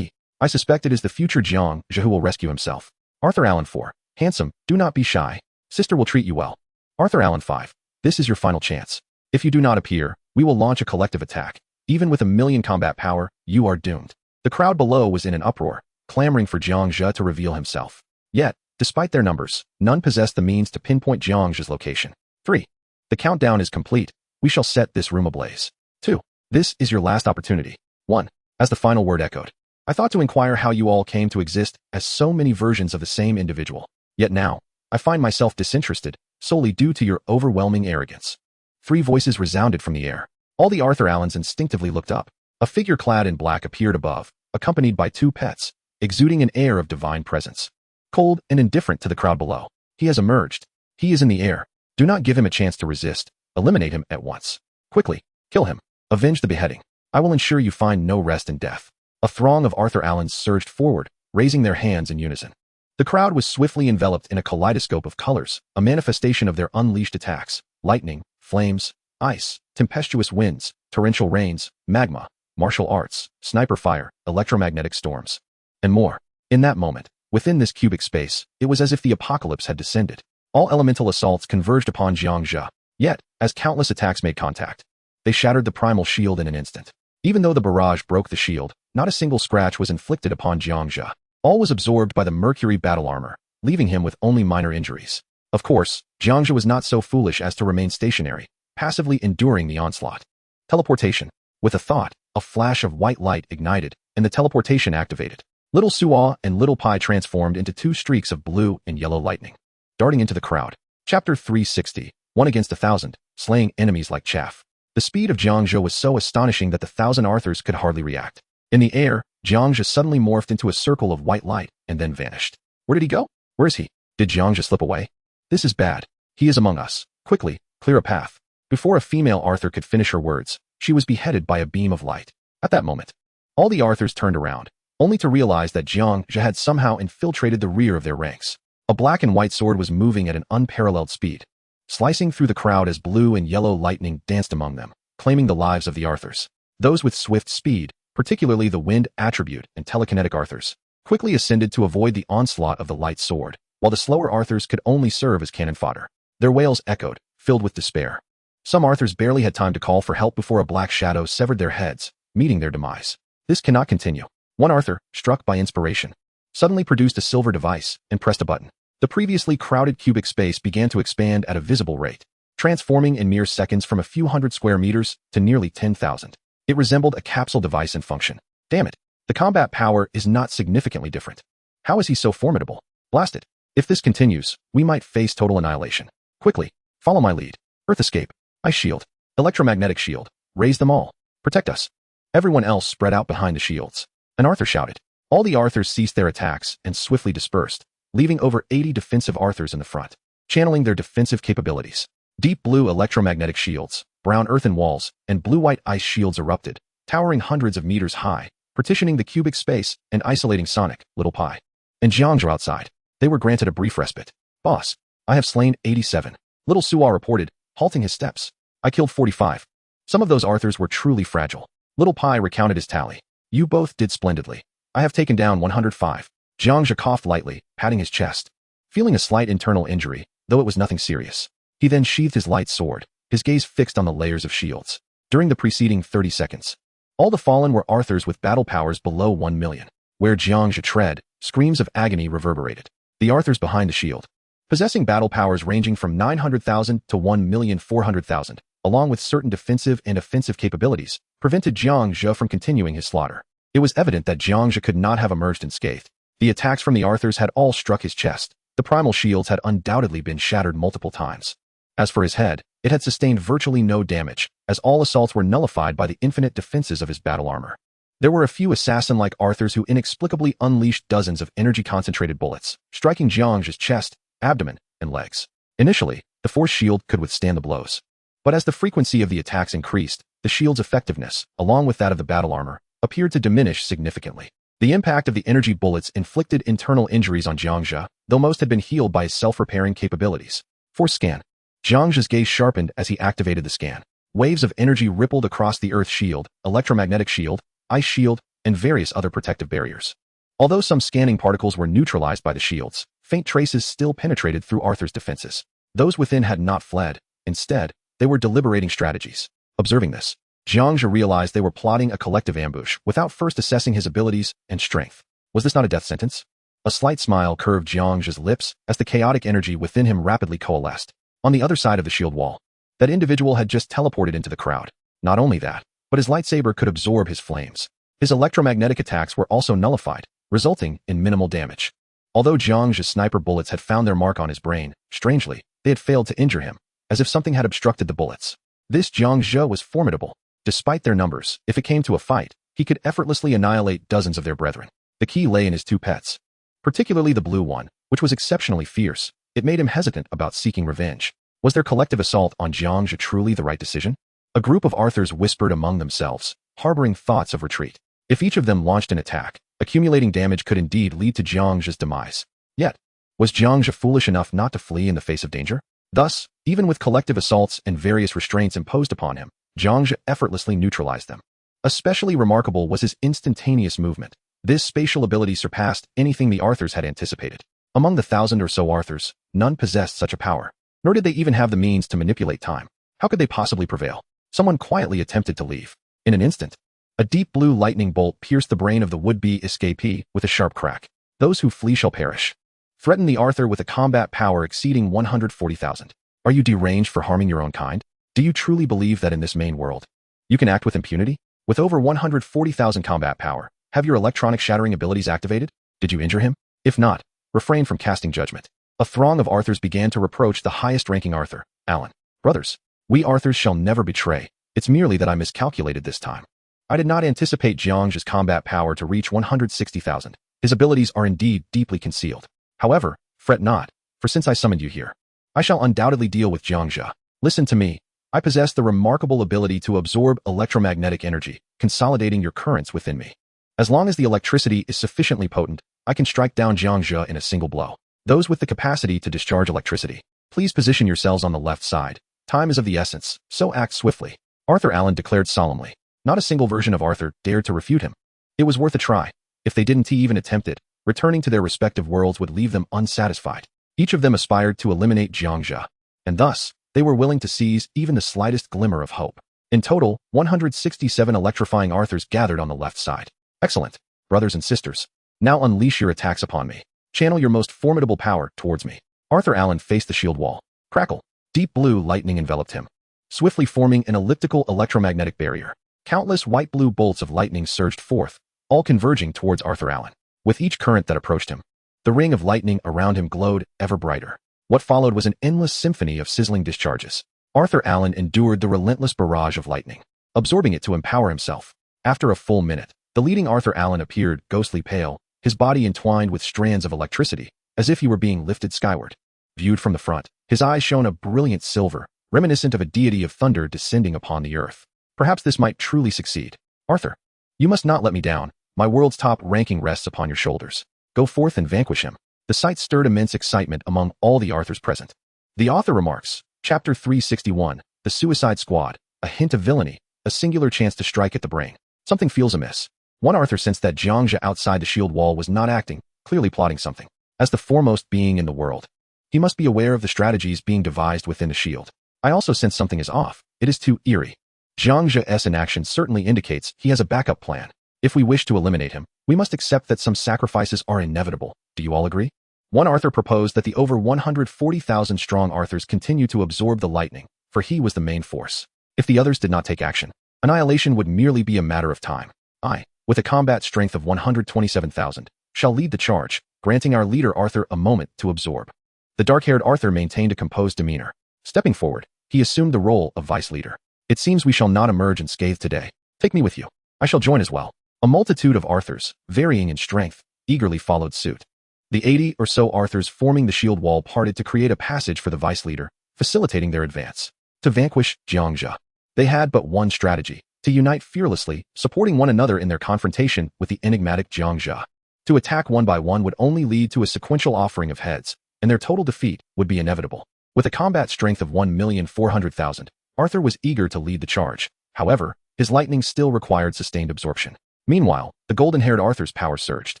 I suspect it is the future Jiang Zhe who will rescue himself. Arthur Allen 4, handsome, do not be shy. Sister will treat you well. Arthur Allen 5, this is your final chance. If you do not appear, we will launch a collective attack. Even with 1,000,000 combat power, you are doomed. The crowd below was in an uproar, clamoring for Jiang Zhe to reveal himself. Yet, despite their numbers, none possessed the means to pinpoint Jiang Zhe's location. 3. The countdown is complete. We shall set this room ablaze. 2. This is your last opportunity. 1. As the final word echoed, I thought to inquire how you all came to exist as so many versions of the same individual. Yet now, I find myself disinterested, solely due to your overwhelming arrogance. 3 voices resounded from the air. All the Arthur Allens instinctively looked up. A figure clad in black appeared above, accompanied by 2 pets, exuding an air of divine presence. Cold and indifferent to the crowd below. He has emerged. He is in the air. Do not give him a chance to resist. Eliminate him at once. Quickly, kill him. Avenge the beheading. I will ensure you find no rest in death. A throng of Arthur Allens surged forward, raising their hands in unison. The crowd was swiftly enveloped in a kaleidoscope of colors, a manifestation of their unleashed attacks: lightning, flames, ice, tempestuous winds, torrential rains, magma, martial arts, sniper fire, electromagnetic storms, and more. In that moment, within this cubic space, it was as if the apocalypse had descended. All elemental assaults converged upon Jiang Zhe. Yet, as countless attacks made contact, they shattered the primal shield in an instant. Even though the barrage broke the shield, not a single scratch was inflicted upon Jiang Zhe. All was absorbed by the mercury battle armor, leaving him with only minor injuries. Of course, Jiang Zhe was not so foolish as to remain stationary, passively enduring the onslaught. Teleportation. With a thought, a flash of white light ignited, and the teleportation activated. Little Suo and Little Pai transformed into 2 streaks of blue and yellow lightning, darting into the crowd. Chapter 360, 1 against 1,000, slaying enemies like chaff. The speed of Jiang Zhe was so astonishing that the 1,000 Arthurs could hardly react. In the air, Jiang Zhe suddenly morphed into a circle of white light and then vanished. Where did he go? Where is he? Did Jiang Zhe slip away? This is bad. He is among us. Quickly, clear a path. Before a female Arthur could finish her words, she was beheaded by a beam of light. At that moment, all the Arthurs turned around, only to realize that Jiang Zhe had somehow infiltrated the rear of their ranks. A black and white sword was moving at an unparalleled speed, slicing through the crowd as blue and yellow lightning danced among them, claiming the lives of the Arthurs. Those with swift speed, particularly the wind attribute and telekinetic Arthurs, quickly ascended to avoid the onslaught of the light sword, while the slower Arthurs could only serve as cannon fodder. Their wails echoed, filled with despair. Some Arthurs barely had time to call for help before a black shadow severed their heads, meeting their demise. This cannot continue. One Arthur, struck by inspiration, suddenly produced a silver device and pressed a button. The previously crowded cubic space began to expand at a visible rate. transforming in mere seconds from a few hundred square meters to nearly 10,000. It resembled a capsule device in function. Damn it. The combat power is not significantly different. How is he so formidable? Blast it. If this continues, we might face total annihilation. Quickly, follow my lead. Earth escape. Ice shield. Electromagnetic shield. Raise them all. Protect us. Everyone else spread out behind the shields. And Arthur shouted. All the Arthurs ceased their attacks and swiftly dispersed, leaving over 80 defensive Arthurs in the front, channeling their defensive capabilities. Deep blue electromagnetic shields, brown earthen walls, and blue-white ice shields erupted, towering hundreds of meters high, partitioning the cubic space and isolating Sonic, Little Pie, and Jiang Zhe outside. They were granted a brief respite. Boss, I have slain 87. Little Suwa reported, halting his steps. I killed 45. Some of those Arthurs were truly fragile. Little Pie recounted his tally. You both did splendidly. I have taken down 105. Jiang Zhe coughed lightly, patting his chest. Feeling a slight internal injury, though it was nothing serious. He then sheathed his light sword, his gaze fixed on the layers of shields. During the preceding 30 seconds, all the fallen were Arthurs with battle powers below 1 million. Where Jiang Zhe tread, screams of agony reverberated. The Arthurs behind the shield, possessing battle powers ranging from 900,000 to 1,400,000, along with certain defensive and offensive capabilities, prevented Jiang Zhe from continuing his slaughter. It was evident that Jiang Zhe could not have emerged unscathed. The attacks from the Arthurs had all struck his chest. The primal shields had undoubtedly been shattered multiple times. As for his head, it had sustained virtually no damage, as all assaults were nullified by the infinite defenses of his battle armor. There were a few assassin-like Arthurs who inexplicably unleashed dozens of energy-concentrated bullets, striking Jiang Zhe's chest, abdomen, and legs. Initially, the force shield could withstand the blows. But as the frequency of the attacks increased, the shield's effectiveness, along with that of the battle armor, appeared to diminish significantly. The impact of the energy bullets inflicted internal injuries on Jiang Zhe, though most had been healed by his self-repairing capabilities. Force scan. Jiang Zhe's gaze sharpened as he activated the scan. Waves of energy rippled across the Earth shield, electromagnetic shield, ice shield, and various other protective barriers. Although some scanning particles were neutralized by the shields, faint traces still penetrated through Arthur's defenses. Those within had not fled. Instead, they were deliberating strategies. Observing this, Jiang Zhe realized they were plotting a collective ambush without first assessing his abilities and strength. Was this not a death sentence? A slight smile curved Jiang Zhe's lips as the chaotic energy within him rapidly coalesced. On the other side of the shield wall, that individual had just teleported into the crowd. Not only that, but his lightsaber could absorb his flames. His electromagnetic attacks were also nullified, resulting in minimal damage. Although Jiang Zhe's sniper bullets had found their mark on his brain, strangely, they had failed to injure him, as if something had obstructed the bullets. This Jiang Zhe was formidable. Despite their numbers, if it came to a fight, he could effortlessly annihilate dozens of their brethren. The key lay in his two pets, particularly the blue one, which was exceptionally fierce. It made him hesitant about seeking revenge. Was their collective assault on Jiang Zhe truly the right decision? A group of Arthurs whispered among themselves, harboring thoughts of retreat. If each of them launched an attack, accumulating damage could indeed lead to Jiang Zhe's demise. Yet, was Jiang Zhe foolish enough not to flee in the face of danger? Thus, even with collective assaults and various restraints imposed upon him, Jiang Zhe effortlessly neutralized them. Especially remarkable was his instantaneous movement. This spatial ability surpassed anything the Arthurs had anticipated. Among the 1,000 or so Arthurs, none possessed such a power, nor did they even have the means to manipulate time. How could they possibly prevail? Someone quietly attempted to leave. In an instant, a deep blue lightning bolt pierced the brain of the would-be escapee with a sharp crack. Those who flee shall perish. Threaten the Arthur with a combat power exceeding 140,000. Are you deranged for harming your own kind? Do you truly believe that in this main world, you can act with impunity? With over 140,000 combat power, have your electronic shattering abilities activated? Did you injure him? If not, refrain from casting judgment. A throng of Arthurs began to reproach the highest-ranking Arthur, Alan. Brothers, we Arthurs shall never betray. It's merely that I miscalculated this time. I did not anticipate Jiang Zhe's combat power to reach 160,000. His abilities are indeed deeply concealed. However, fret not, for since I summoned you here, I shall undoubtedly deal with Jiang Zhe. Listen to me. I possess the remarkable ability to absorb electromagnetic energy, consolidating your currents within me. As long as the electricity is sufficiently potent, I can strike down Jiang Zhe in a single blow. Those with the capacity to discharge electricity, please position yourselves on the left side. Time is of the essence, so act swiftly. Arthur Allen declared solemnly. Not a single version of Arthur dared to refute him. It was worth a try. If they didn't even attempt it, returning to their respective worlds would leave them unsatisfied. Each of them aspired to eliminate Jiang Zhe, and thus, they were willing to seize even the slightest glimmer of hope. In total, 167 electrifying Arthurs gathered on the left side. Excellent, brothers and sisters. Now unleash your attacks upon me. Channel your most formidable power towards me. Arthur Allen faced the shield wall. Crackle. Deep blue lightning enveloped him, swiftly forming an elliptical electromagnetic barrier. Countless white-blue bolts of lightning surged forth, all converging towards Arthur Allen. With each current that approached him, the ring of lightning around him glowed ever brighter. What followed was an endless symphony of sizzling discharges. Arthur Allen endured the relentless barrage of lightning, absorbing it to empower himself. After a full minute, the leading Arthur Allen appeared ghostly pale, his body entwined with strands of electricity, as if he were being lifted skyward. Viewed from the front, his eyes shone a brilliant silver, reminiscent of a deity of thunder descending upon the earth. Perhaps this might truly succeed. Arthur, you must not let me down. My world's top ranking rests upon your shoulders. Go forth and vanquish him. The sight stirred immense excitement among all the Arthurs present. The author remarks, Chapter 361, The Suicide Squad, a hint of villainy, a singular chance to strike at the brain. Something feels amiss. One Arthur sensed that Jiang Zhe outside the shield wall was not acting, clearly plotting something. As the foremost being in the world, he must be aware of the strategies being devised within the shield. I also sense something is off. It is too eerie. Jiang Zhe's inaction certainly indicates he has a backup plan. If we wish to eliminate him, we must accept that some sacrifices are inevitable. Do you all agree? One Arthur proposed that the over 140,000 strong Arthurs continue to absorb the lightning, for he was the main force. If the others did not take action, annihilation would merely be a matter of time. I, with a combat strength of 127,000, shall lead the charge, granting our leader Arthur a moment to absorb. The dark-haired Arthur maintained a composed demeanor. Stepping forward, he assumed the role of vice leader. It seems we shall not emerge unscathed today. Take me with you. I shall join as well. A multitude of Arthurs, varying in strength, eagerly followed suit. The 80 or so Arthurs forming the shield wall parted to create a passage for the vice leader, facilitating their advance. To vanquish Jiang Zhe, they had but one strategy: to unite fearlessly, supporting one another in their confrontation with the enigmatic Jiang Zhe. To attack one by one would only lead to a sequential offering of heads, and their total defeat would be inevitable. With a combat strength of 1,400,000, Arthur was eager to lead the charge. However, his lightning still required sustained absorption. Meanwhile, the golden-haired Arthur's power surged,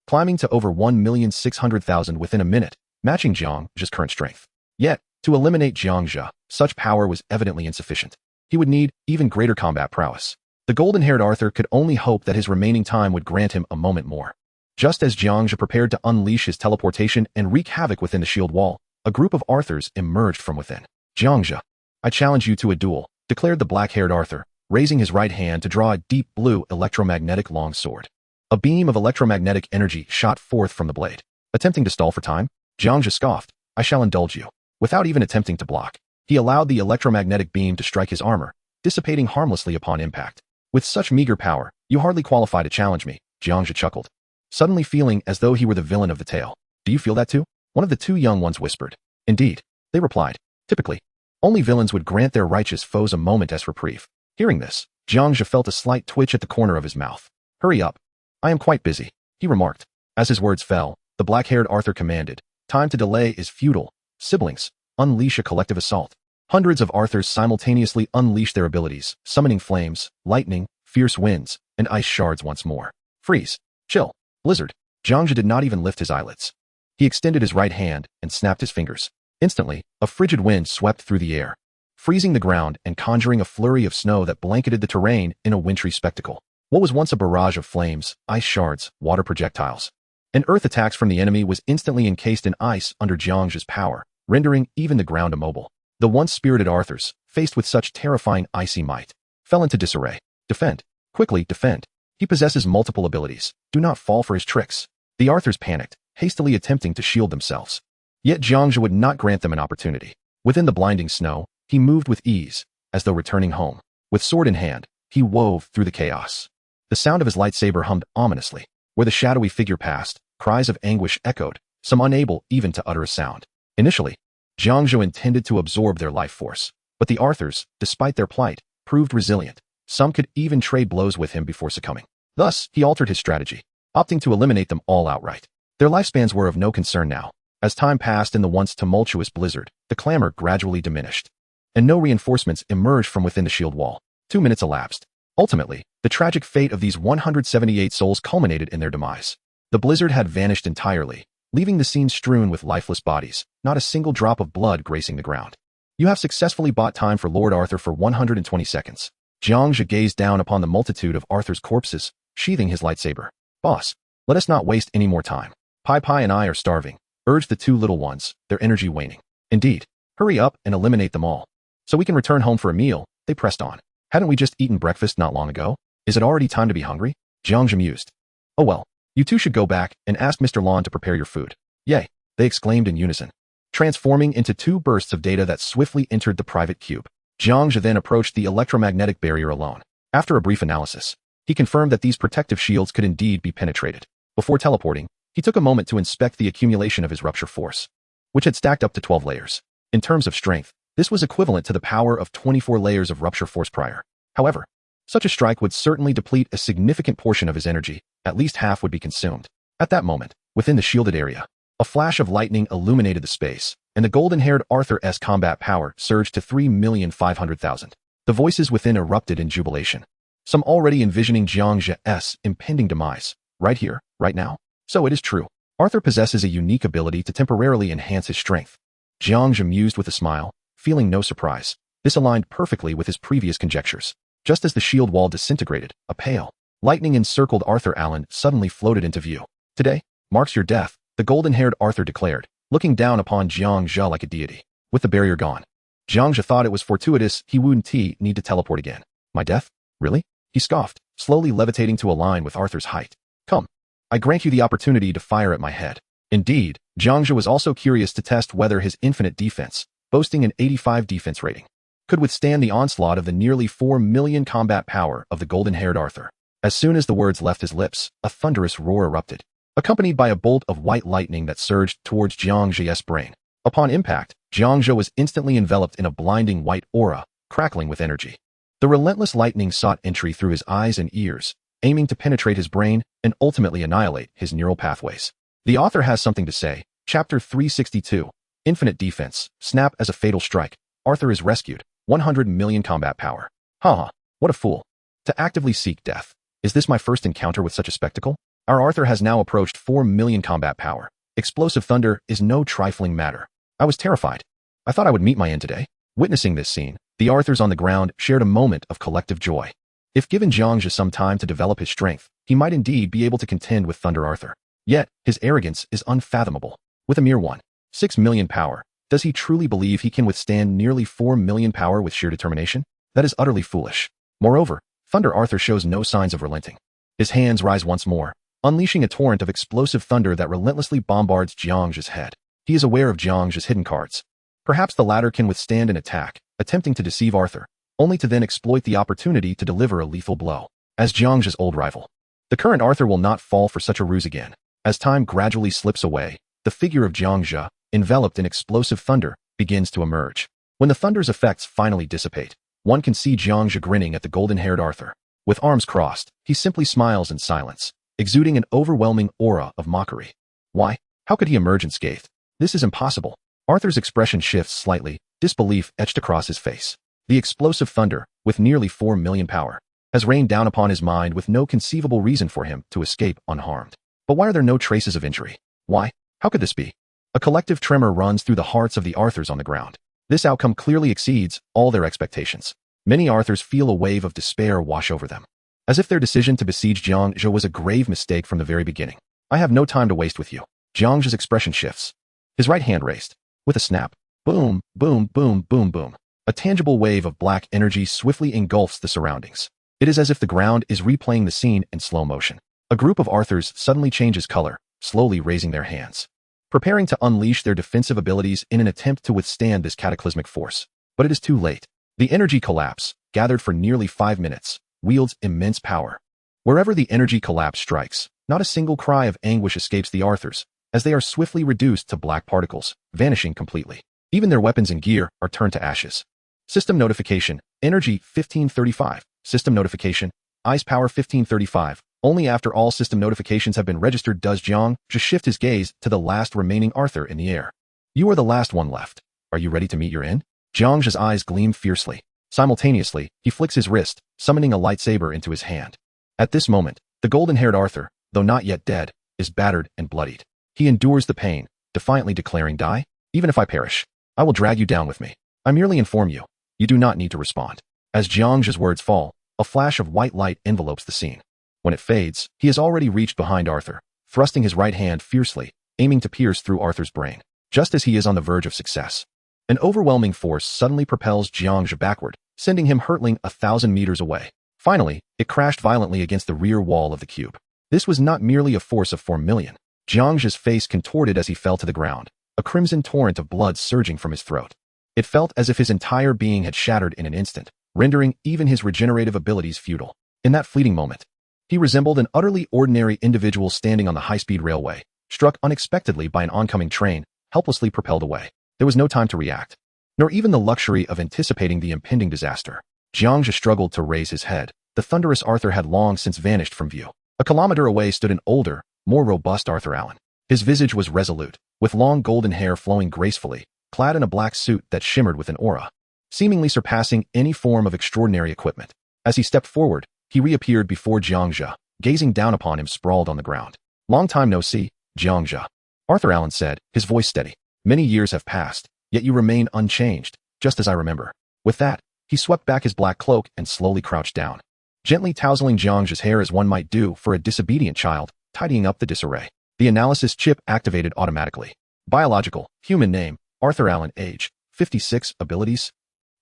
climbing to over 1,600,000 within a minute, matching Jiang Zhe's current strength. Yet, to eliminate Jiang Zhe, such power was evidently insufficient. He would need even greater combat prowess. The golden-haired Arthur could only hope that his remaining time would grant him a moment more. Just as Jiang Zhe prepared to unleash his teleportation and wreak havoc within the shield wall, a group of Arthurs emerged from within. Jiang Zhe, I challenge you to a duel, declared the black-haired Arthur, raising his right hand to draw a deep blue electromagnetic long sword. A beam of electromagnetic energy shot forth from the blade. Attempting to stall for time, Jiang Zhe scoffed, I shall indulge you. Without even attempting to block, he allowed the electromagnetic beam to strike his armor, dissipating harmlessly upon impact. With such meager power, you hardly qualify to challenge me, Jiang Zhe chuckled, suddenly feeling as though he were the villain of the tale. Do you feel that too? One of the two young ones whispered. Indeed, they replied. Typically, only villains would grant their righteous foes a moment as reprieve. Hearing this, Jiang Zhe felt a slight twitch at the corner of his mouth. Hurry up. I am quite busy, he remarked. As his words fell, the black-haired Arthur commanded, time to delay is futile. Siblings, unleash a collective assault. Hundreds of Arthurs simultaneously unleashed their abilities, summoning flames, lightning, fierce winds, and ice shards once more. Freeze. Chill. Blizzard. Jiang Zhe did not even lift his eyelids. He extended his right hand and snapped his fingers. Instantly, a frigid wind swept through the air, freezing the ground and conjuring a flurry of snow that blanketed the terrain in a wintry spectacle. What was once a barrage of flames, ice shards, water projectiles, and earth attacks from the enemy was instantly encased in ice under Jiang Zhe's power, rendering even the ground immobile. The once spirited Arthurs, faced with such terrifying icy might, fell into disarray. Defend. Quickly, defend. He possesses multiple abilities. Do not fall for his tricks. The Arthurs panicked, hastily attempting to shield themselves. Yet Jiang Zhe would not grant them an opportunity. Within the blinding snow, he moved with ease, as though returning home. With sword in hand, he wove through the chaos. The sound of his lightsaber hummed ominously. Where the shadowy figure passed, cries of anguish echoed, some unable even to utter a sound. Initially, Jiang Zhe intended to absorb their life force, but the Arthurs, despite their plight, proved resilient. Some could even trade blows with him before succumbing. Thus, he altered his strategy, opting to eliminate them all outright. Their lifespans were of no concern now. As time passed in the once tumultuous blizzard, the clamor gradually diminished, and no reinforcements emerged from within the shield wall. 2 minutes elapsed. Ultimately, the tragic fate of these 178 souls culminated in their demise. The blizzard had vanished entirely, leaving the scene strewn with lifeless bodies, not a single drop of blood gracing the ground. You have successfully bought time for Lord Arthur for 120 seconds. Jiang Zhe gazed down upon the multitude of Arthur's corpses, sheathing his lightsaber. Boss, let us not waste any more time. Pai Pai and I are starving, urged the two little ones, their energy waning. Indeed, Hurry up and eliminate them all. So we can return home for a meal, they pressed on. Hadn't we just eaten breakfast not long ago? Is it already time to be hungry? Jiang Zhe mused. Oh well, you two should go back and ask Mr. Lon to prepare your food. Yay, they exclaimed in unison, transforming into two bursts of data that swiftly entered the private cube. Jiang Zhe then approached the electromagnetic barrier alone. After a brief analysis, he confirmed that these protective shields could indeed be penetrated. Before teleporting, he took a moment to inspect the accumulation of his rupture force, which had stacked up to 12 layers. In terms of strength, this was equivalent to the power of 24 layers of rupture force prior. However, such a strike would certainly deplete a significant portion of his energy, at least half would be consumed. At that moment, within the shielded area, a flash of lightning illuminated the space, and the golden-haired Arthur's combat power surged to 3,500,000. The voices within erupted in jubilation, some already envisioning Jiang Zhe's impending demise, right here, right now. So it is true. Arthur possesses a unique ability to temporarily enhance his strength. Jiang Zhe mused with a smile, feeling no surprise. This aligned perfectly with his previous conjectures. Just as the shield wall disintegrated, a pale, lightning-encircled Arthur Allen suddenly floated into view. Today marks your death, the golden-haired Arthur declared, looking down upon Jiang Zhe like a deity. With the barrier gone, Jiang Zhe thought it was fortuitous he wouldn't need to teleport again. My death? Really? He scoffed, slowly levitating to align with Arthur's height. Come. I grant you the opportunity to fire at my head. Indeed, Jiang Zhe was also curious to test whether his infinite defense, boasting an 85 defense rating, could withstand the onslaught of the nearly 4 million combat power of the golden-haired Arthur. As soon as the words left his lips, a thunderous roar erupted, accompanied by a bolt of white lightning that surged towards Jiang Zhe's brain. Upon impact, Jiang Zhe was instantly enveloped in a blinding white aura, crackling with energy. The relentless lightning sought entry through his eyes and ears, aiming to penetrate his brain and ultimately annihilate his neural pathways. The author has something to say. Chapter 362, Infinite Defense, Snap as a Fatal Strike. Arthur is rescued. 100 million combat power. Haha, what a fool. To actively seek death. Is this my first encounter with such a spectacle? Our Arthur has now approached 4 million combat power. Explosive thunder is no trifling matter. I was terrified. I thought I would meet my end today. Witnessing this scene, the Arthurs on the ground shared a moment of collective joy. If given Jiang Zhe some time to develop his strength, he might indeed be able to contend with Thunder Arthur. Yet, his arrogance is unfathomable. With a mere 1.6 million power, does he truly believe he can withstand nearly 4 million power with sheer determination? That is utterly foolish. Moreover, Thunder Arthur shows no signs of relenting. His hands rise once more, unleashing a torrent of explosive thunder that relentlessly bombards Jiang Zhe's head. He is aware of Jiang Zhe's hidden cards. Perhaps the latter can withstand an attack, attempting to deceive Arthur, only to then exploit the opportunity to deliver a lethal blow. As Jiang Zhe's old rival, the current Arthur will not fall for such a ruse again. As time gradually slips away, the figure of Jiang Zhe, enveloped in explosive thunder, begins to emerge. When the thunder's effects finally dissipate, one can see Jiang Zhe grinning at the golden-haired Arthur. With arms crossed, he simply smiles in silence, exuding an overwhelming aura of mockery. Why? How could he emerge unscathed? This is impossible. Arthur's expression shifts slightly, disbelief etched across his face. The explosive thunder, with nearly 4 million power, has rained down upon his mind with no conceivable reason for him to escape unharmed. But why are there no traces of injury? Why? How could this be? A collective tremor runs through the hearts of the Arthurs on the ground. This outcome clearly exceeds all their expectations. Many Arthurs feel a wave of despair wash over them, as if their decision to besiege Jiang Zhe was a grave mistake from the very beginning. I have no time to waste with you. Jiang Zhe's expression shifts. His right hand raised. With a snap. Boom, boom, boom, boom, boom. A tangible wave of black energy swiftly engulfs the surroundings. It is as if the ground is replaying the scene in slow motion. A group of Arthurs suddenly changes color, slowly raising their hands, preparing to unleash their defensive abilities in an attempt to withstand this cataclysmic force. But it is too late. The energy collapse, gathered for nearly 5 minutes, wields immense power. Wherever the energy collapse strikes, not a single cry of anguish escapes the Arthurs, as they are swiftly reduced to black particles, vanishing completely. Even their weapons and gear are turned to ashes. System notification, energy 1535. System notification, ice power 1535. Only after all system notifications have been registered does Jiang Zhe shift his gaze to the last remaining Arthur in the air. You are the last one left. Are you ready to meet your end? Jiang Zhe's eyes gleam fiercely. Simultaneously, he flicks his wrist, summoning a lightsaber into his hand. At this moment, the golden-haired Arthur, though not yet dead, is battered and bloodied. He endures the pain, defiantly declaring, "Die? Even if I perish, I will drag you down with me. I merely inform you. You do not need to respond." As Jiang Zhe's words fall, a flash of white light envelopes the scene. When it fades, he has already reached behind Arthur, thrusting his right hand fiercely, aiming to pierce through Arthur's brain. Just as he is on the verge of success, An overwhelming force suddenly propels Jiang Zhe backward, sending him hurtling 1,000 meters away. Finally, it crashed violently against the rear wall of the cube. This was not merely a force of 4 million. Jiang Zhe's face contorted as he fell to the ground, a crimson torrent of blood surging from his throat. It felt as if his entire being had shattered in an instant, rendering even his regenerative abilities futile. In that fleeting moment, he resembled an utterly ordinary individual standing on the high-speed railway, struck unexpectedly by an oncoming train, helplessly propelled away. There was no time to react, nor even the luxury of anticipating the impending disaster. Jiang Zhe struggled to raise his head. The thunderous Arthur had long since vanished from view. A kilometer away stood an older, more robust Arthur Allen. His visage was resolute, with long golden hair flowing gracefully, clad in a black suit that shimmered with an aura, seemingly surpassing any form of extraordinary equipment. As he stepped forward, he reappeared before Jiang Zhe, gazing down upon him sprawled on the ground. "Long time no see, Jiang Zhe," Arthur Allen said, his voice steady. "Many years have passed, yet you remain unchanged, just as I remember." With that, he swept back his black cloak and slowly crouched down, gently tousling Jiang Zhe's hair as one might do for a disobedient child, tidying up the disarray. The analysis chip activated automatically. Biological, human name, Arthur Allen, age, 56, abilities,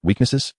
weaknesses.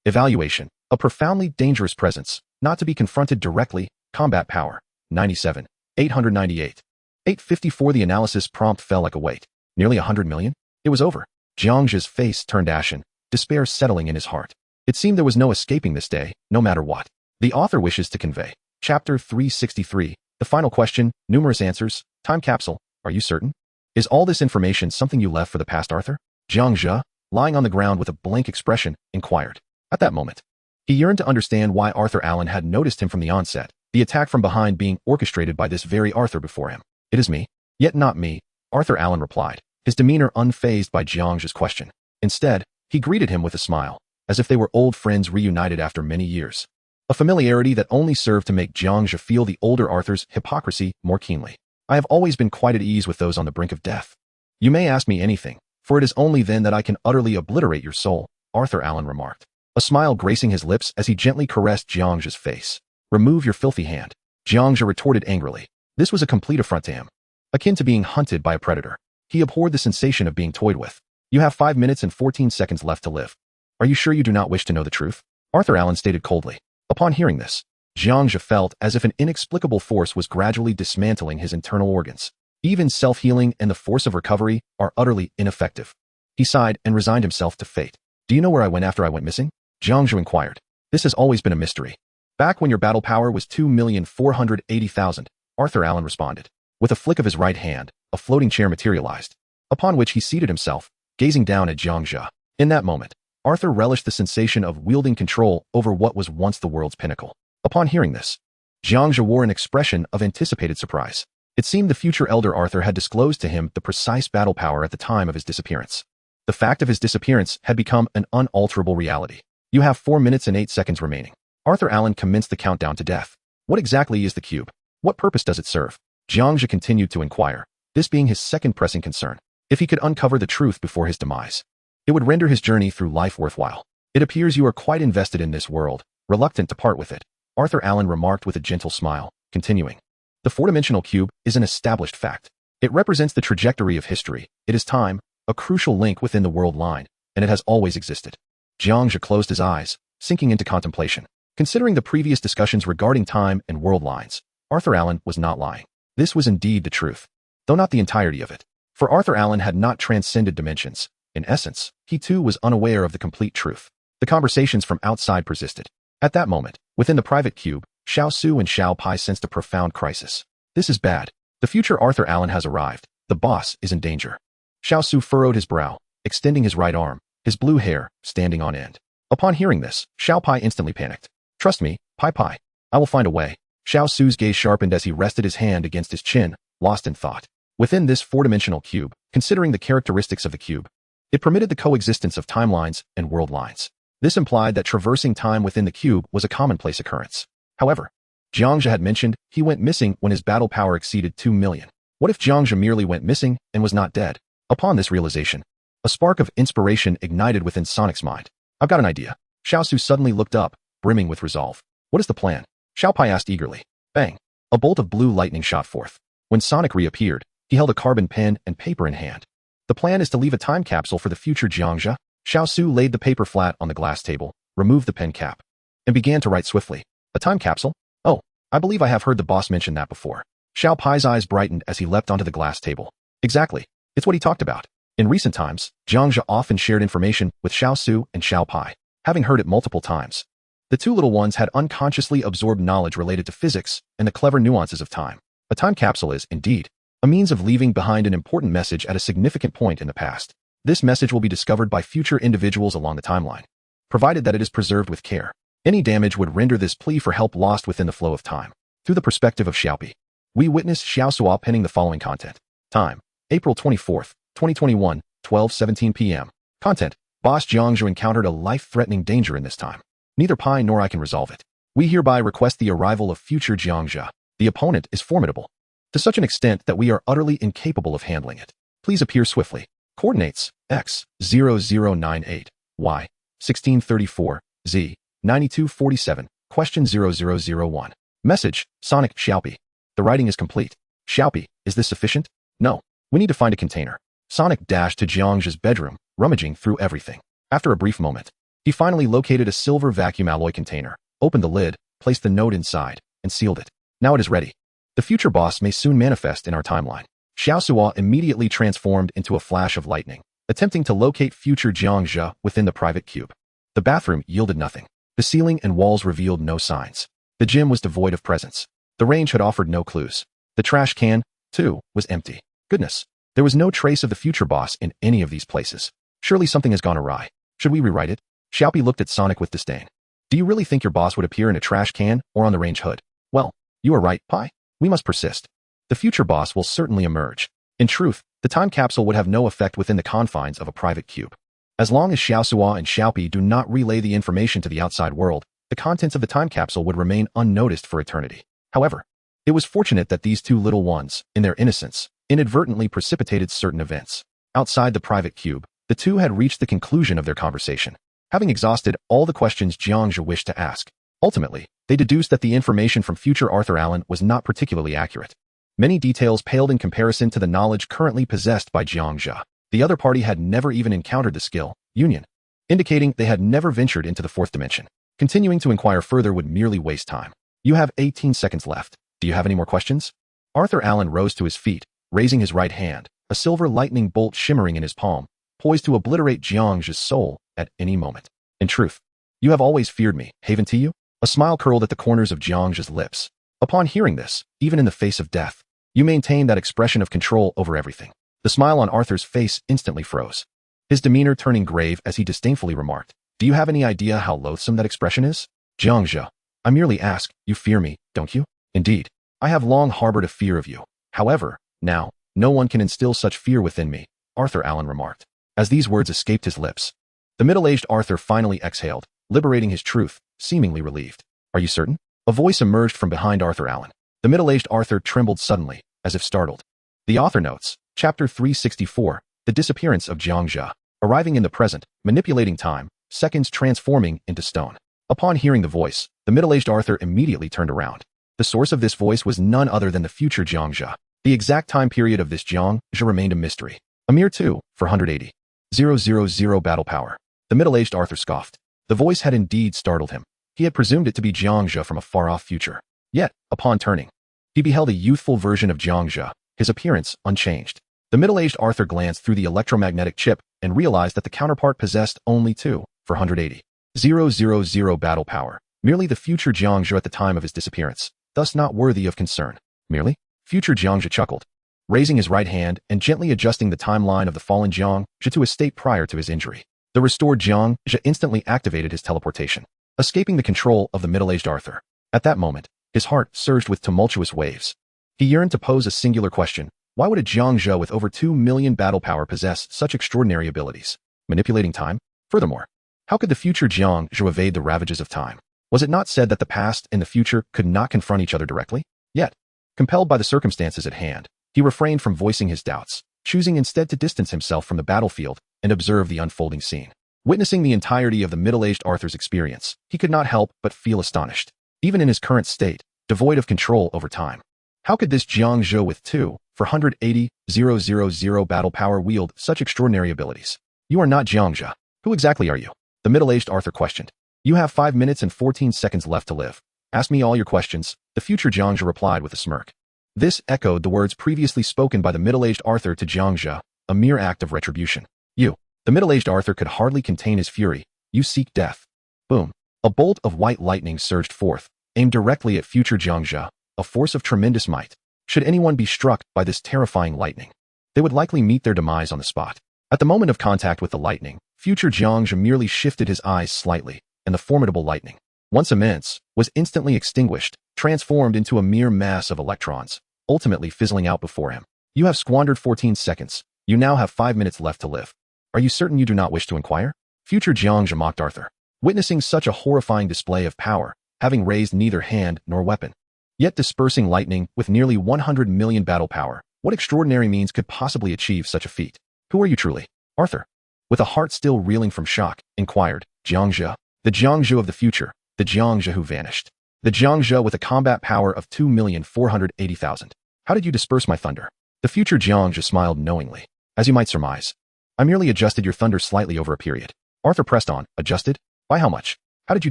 Evaluation, a profoundly dangerous presence, not to be confronted directly, combat power, 97, 898. 854. The analysis prompt fell like a weight. Nearly 100 million? It was over. Jiang Zhe's face turned ashen, despair settling in his heart. It seemed there was no escaping this day, no matter what. The author wishes to convey. Chapter 363, the final question, numerous answers, time capsule, are you certain? Is all this information something you left for the past, Arthur? Jiang Zhe, lying on the ground with a blank expression, inquired. At that moment, he yearned to understand why Arthur Allen had noticed him from the onset, the attack from behind being orchestrated by this very Arthur before him. "It is me." "Yet not me," Arthur Allen replied, his demeanor unfazed by Jiang Zhe's question. Instead, he greeted him with a smile, as if they were old friends reunited after many years. A familiarity that only served to make Jiang Zhe feel the older Arthur's hypocrisy more keenly. "I have always been quite at ease with those on the brink of death. You may ask me anything, for it is only then that I can utterly obliterate your soul," Arthur Allen remarked, a smile gracing his lips as he gently caressed Jiang Zhe's face. "Remove your filthy hand," Jiang Zhe retorted angrily. This was a complete affront to him, akin to being hunted by a predator. He abhorred the sensation of being toyed with. "You have 5 minutes and 14 seconds left to live. Are you sure you do not wish to know the truth?" Arthur Allen stated coldly. Upon hearing this, Jiang Zhe felt as if an inexplicable force was gradually dismantling his internal organs. Even self-healing and the force of recovery are utterly ineffective. He sighed and resigned himself to fate. "Do you know where I went after I went missing?" Jiang Zhe inquired. "This has always been a mystery." "Back when your battle power was 2,480,000, Arthur Allen responded. With a flick of his right hand, a floating chair materialized, upon which he seated himself, gazing down at Jiang Zhe. In that moment, Arthur relished the sensation of wielding control over what was once the world's pinnacle. Upon hearing this, Jiang Zhe wore an expression of anticipated surprise. It seemed the future elder Arthur had disclosed to him the precise battle power at the time of his disappearance. The fact of his disappearance had become an unalterable reality. "You have 4 minutes and 8 seconds remaining." Arthur Allen commenced the countdown to death. "What exactly is the cube? What purpose does it serve?" Jiang Zhe continued to inquire, this being his second pressing concern. If he could uncover the truth before his demise, it would render his journey through life worthwhile. "It appears you are quite invested in this world, reluctant to part with it," Arthur Allen remarked with a gentle smile, continuing. "The four-dimensional cube is an established fact. It represents the trajectory of history. It is time, a crucial link within the world line, and it has always existed." Jiang Zhe closed his eyes, sinking into contemplation. Considering the previous discussions regarding time and world lines, Arthur Allen was not lying. This was indeed the truth, though not the entirety of it. For Arthur Allen had not transcended dimensions. In essence, he too was unaware of the complete truth. The conversations from outside persisted. At that moment, within the private cube, Xiao Su and Xiao Pai sensed a profound crisis. "This is bad. The future Arthur Allen has arrived. The boss is in danger." Xiao Su furrowed his brow, extending his right arm, his blue hair standing on end. Upon hearing this, Xiao Pai instantly panicked. "Trust me, Pai Pai. I will find a way." Xiao Su's gaze sharpened as he rested his hand against his chin, lost in thought. Within this four-dimensional cube, considering the characteristics of the cube, it permitted the coexistence of timelines and world lines. This implied that traversing time within the cube was a commonplace occurrence. However, Jiang Zhe had mentioned he went missing when his battle power exceeded 2 million. What if Jiang Zhe merely went missing and was not dead? Upon this realization, a spark of inspiration ignited within Sonic's mind. "I've got an idea." Xiao Su suddenly looked up, brimming with resolve. "What is the plan?" Xiao Pai asked eagerly. Bang! A bolt of blue lightning shot forth. When Sonic reappeared, he held a carbon pen and paper in hand. The plan is to leave a time capsule for the future Jiang Zhe. Xiao Su laid the paper flat on the glass table, removed the pen cap, and began to write swiftly. A time capsule? Oh, I believe I have heard the boss mention that before. Xiao Pai's eyes brightened as he leapt onto the glass table. Exactly. It's what he talked about. In recent times, Jiang Zhe often shared information with Xiao Su and Xiao Pai, having heard it multiple times. The two little ones had unconsciously absorbed knowledge related to physics and the clever nuances of time. A time capsule is, indeed, a means of leaving behind an important message at a significant point in the past. This message will be discovered by future individuals along the timeline, provided that it is preserved with care. Any damage would render this plea for help lost within the flow of time. Through the perspective of Xiaopi, we witness Xiao Sua penning the following content. Time: April 24th, 2021, 12:17 p.m. Content: Boss Jiang Zhe encountered a life-threatening danger in this time. Neither Pai nor I can resolve it. We hereby request the arrival of future Jiang Zhe. The opponent is formidable, to such an extent that we are utterly incapable of handling it. Please appear swiftly. Coordinates: X 0098, Y 1634, Z 9247, question 0001. Message: Sonic Xiaopi. The writing is complete. Xiaopi, is this sufficient? No. We need to find a container. Sonic dashed to Jiang Zhe's bedroom, rummaging through everything. After a brief moment, he finally located a silver vacuum alloy container, opened the lid, placed the note inside, and sealed it. Now it is ready. The future boss may soon manifest in our timeline. Xiao Sua immediately transformed into a flash of lightning, attempting to locate future Jiang Zhe within the private cube. The bathroom yielded nothing. The ceiling and walls revealed no signs. The gym was devoid of presence. The range had offered no clues. The trash can, too, was empty. Goodness, there was no trace of the future boss in any of these places. Surely something has gone awry. Should we rewrite it? Xiaopi looked at Sonic with disdain. Do you really think your boss would appear in a trash can or on the range hood? Well, you are right, Pai. We must persist. The future boss will certainly emerge. In truth, the time capsule would have no effect within the confines of a private cube. As long as Xiao Sua and Xiaopi do not relay the information to the outside world, the contents of the time capsule would remain unnoticed for eternity. However, it was fortunate that these two little ones, in their innocence, inadvertently precipitated certain events. Outside the private cube, the two had reached the conclusion of their conversation. Having exhausted all the questions Jiang Zhe wished to ask, ultimately, they deduced that the information from future Arthur Allen was not particularly accurate. Many details paled in comparison to the knowledge currently possessed by Jiang Zhe. The other party had never even encountered the skill, Union, indicating they had never ventured into the fourth dimension. Continuing to inquire further would merely waste time. You have 18 seconds left. Do you have any more questions? Arthur Allen rose to his feet, raising his right hand, a silver lightning bolt shimmering in his palm, poised to obliterate Jiang Zhe's soul at any moment. In truth, you have always feared me, haven't you? A smile curled at the corners of Jiang Zhe's lips. Upon hearing this, even in the face of death, you maintained that expression of control over everything. The smile on Arthur's face instantly froze, his demeanor turning grave as he disdainfully remarked, Do you have any idea how loathsome that expression is? Jiang Zhe, I merely ask, you fear me, don't you? Indeed, I have long harbored a fear of you. However, now, no one can instill such fear within me, Arthur Allen remarked. As these words escaped his lips, the middle-aged Arthur finally exhaled, liberating his truth, seemingly relieved. Are you certain? A voice emerged from behind Arthur Allen. The middle-aged Arthur trembled suddenly, as if startled. The author notes, Chapter 364, The Disappearance of Jiang Zhe. Arriving in the present, manipulating time, seconds transforming into stone. Upon hearing the voice, the middle-aged Arthur immediately turned around. The source of this voice was none other than the future Jiang Zhe. The exact time period of this Jiang Zhe remained a mystery. A mere 480. 000 battle power. The middle-aged Arthur scoffed. The voice had indeed startled him. He had presumed it to be Jiang Zhe from a far-off future. Yet, upon turning, he beheld a youthful version of Jiang Zhe, his appearance unchanged. The middle-aged Arthur glanced through the electromagnetic chip and realized that the counterpart possessed only 480. 000 battle power. Merely the future Jiang Zhe at the time of his disappearance, thus not worthy of concern. Merely? Future Jiang Zhe chuckled, raising his right hand and gently adjusting the timeline of the fallen Jiang Zhe to his state prior to his injury. The restored Jiang Zhe instantly activated his teleportation, escaping the control of the middle-aged Arthur. At that moment, his heart surged with tumultuous waves. He yearned to pose a singular question. Why would a Jiang Zhe with over 2 million battle power possess such extraordinary abilities? Manipulating time? Furthermore, how could the future Jiang Zhe evade the ravages of time? Was it not said that the past and the future could not confront each other directly? Yet, compelled by the circumstances at hand, he refrained from voicing his doubts, choosing instead to distance himself from the battlefield and observe the unfolding scene. Witnessing the entirety of the middle-aged Arthur's experience, he could not help but feel astonished. Even in his current state, devoid of control over time, How could this Jiang Zhe with 2,480,000 battle power wield such extraordinary abilities? You are not Jiang Zhe. Who exactly are you? The middle-aged Arthur questioned. You have 5 minutes and 14 seconds left to live. Ask me all your questions, the future Jiang Zhe replied with a smirk. This echoed the words previously spoken by the middle-aged Arthur to Jiang Zhe, a mere act of retribution. You. The middle-aged Arthur could hardly contain his fury. You seek death. Boom. A bolt of white lightning surged forth, aimed directly at future Jiang Zhe, a force of tremendous might. Should anyone be struck by this terrifying lightning, they would likely meet their demise on the spot. At the moment of contact with the lightning, future Jiang Zhe merely shifted his eyes slightly, and the formidable lightning, once immense, was instantly extinguished, transformed into a mere mass of electrons, ultimately fizzling out before him. You have squandered 14 seconds. You now have 5 minutes left to live. Are you certain you do not wish to inquire? Future Jiang Zhe mocked Arthur, witnessing such a horrifying display of power, having raised neither hand nor weapon, yet dispersing lightning with nearly 100 million battle power. What extraordinary means could possibly achieve such a feat? Who are you truly? Arthur, with a heart still reeling from shock, inquired Jiang Zhe, the Jiang Zhe of the future, the Jiang Zhe who vanished. The Jiang Zhe with a combat power of 2,480,000. How did you disperse my thunder? The future Jiang Zhe smiled knowingly. As you might surmise, I merely adjusted your thunder slightly over a period. Arthur pressed on. Adjusted? By how much? How did you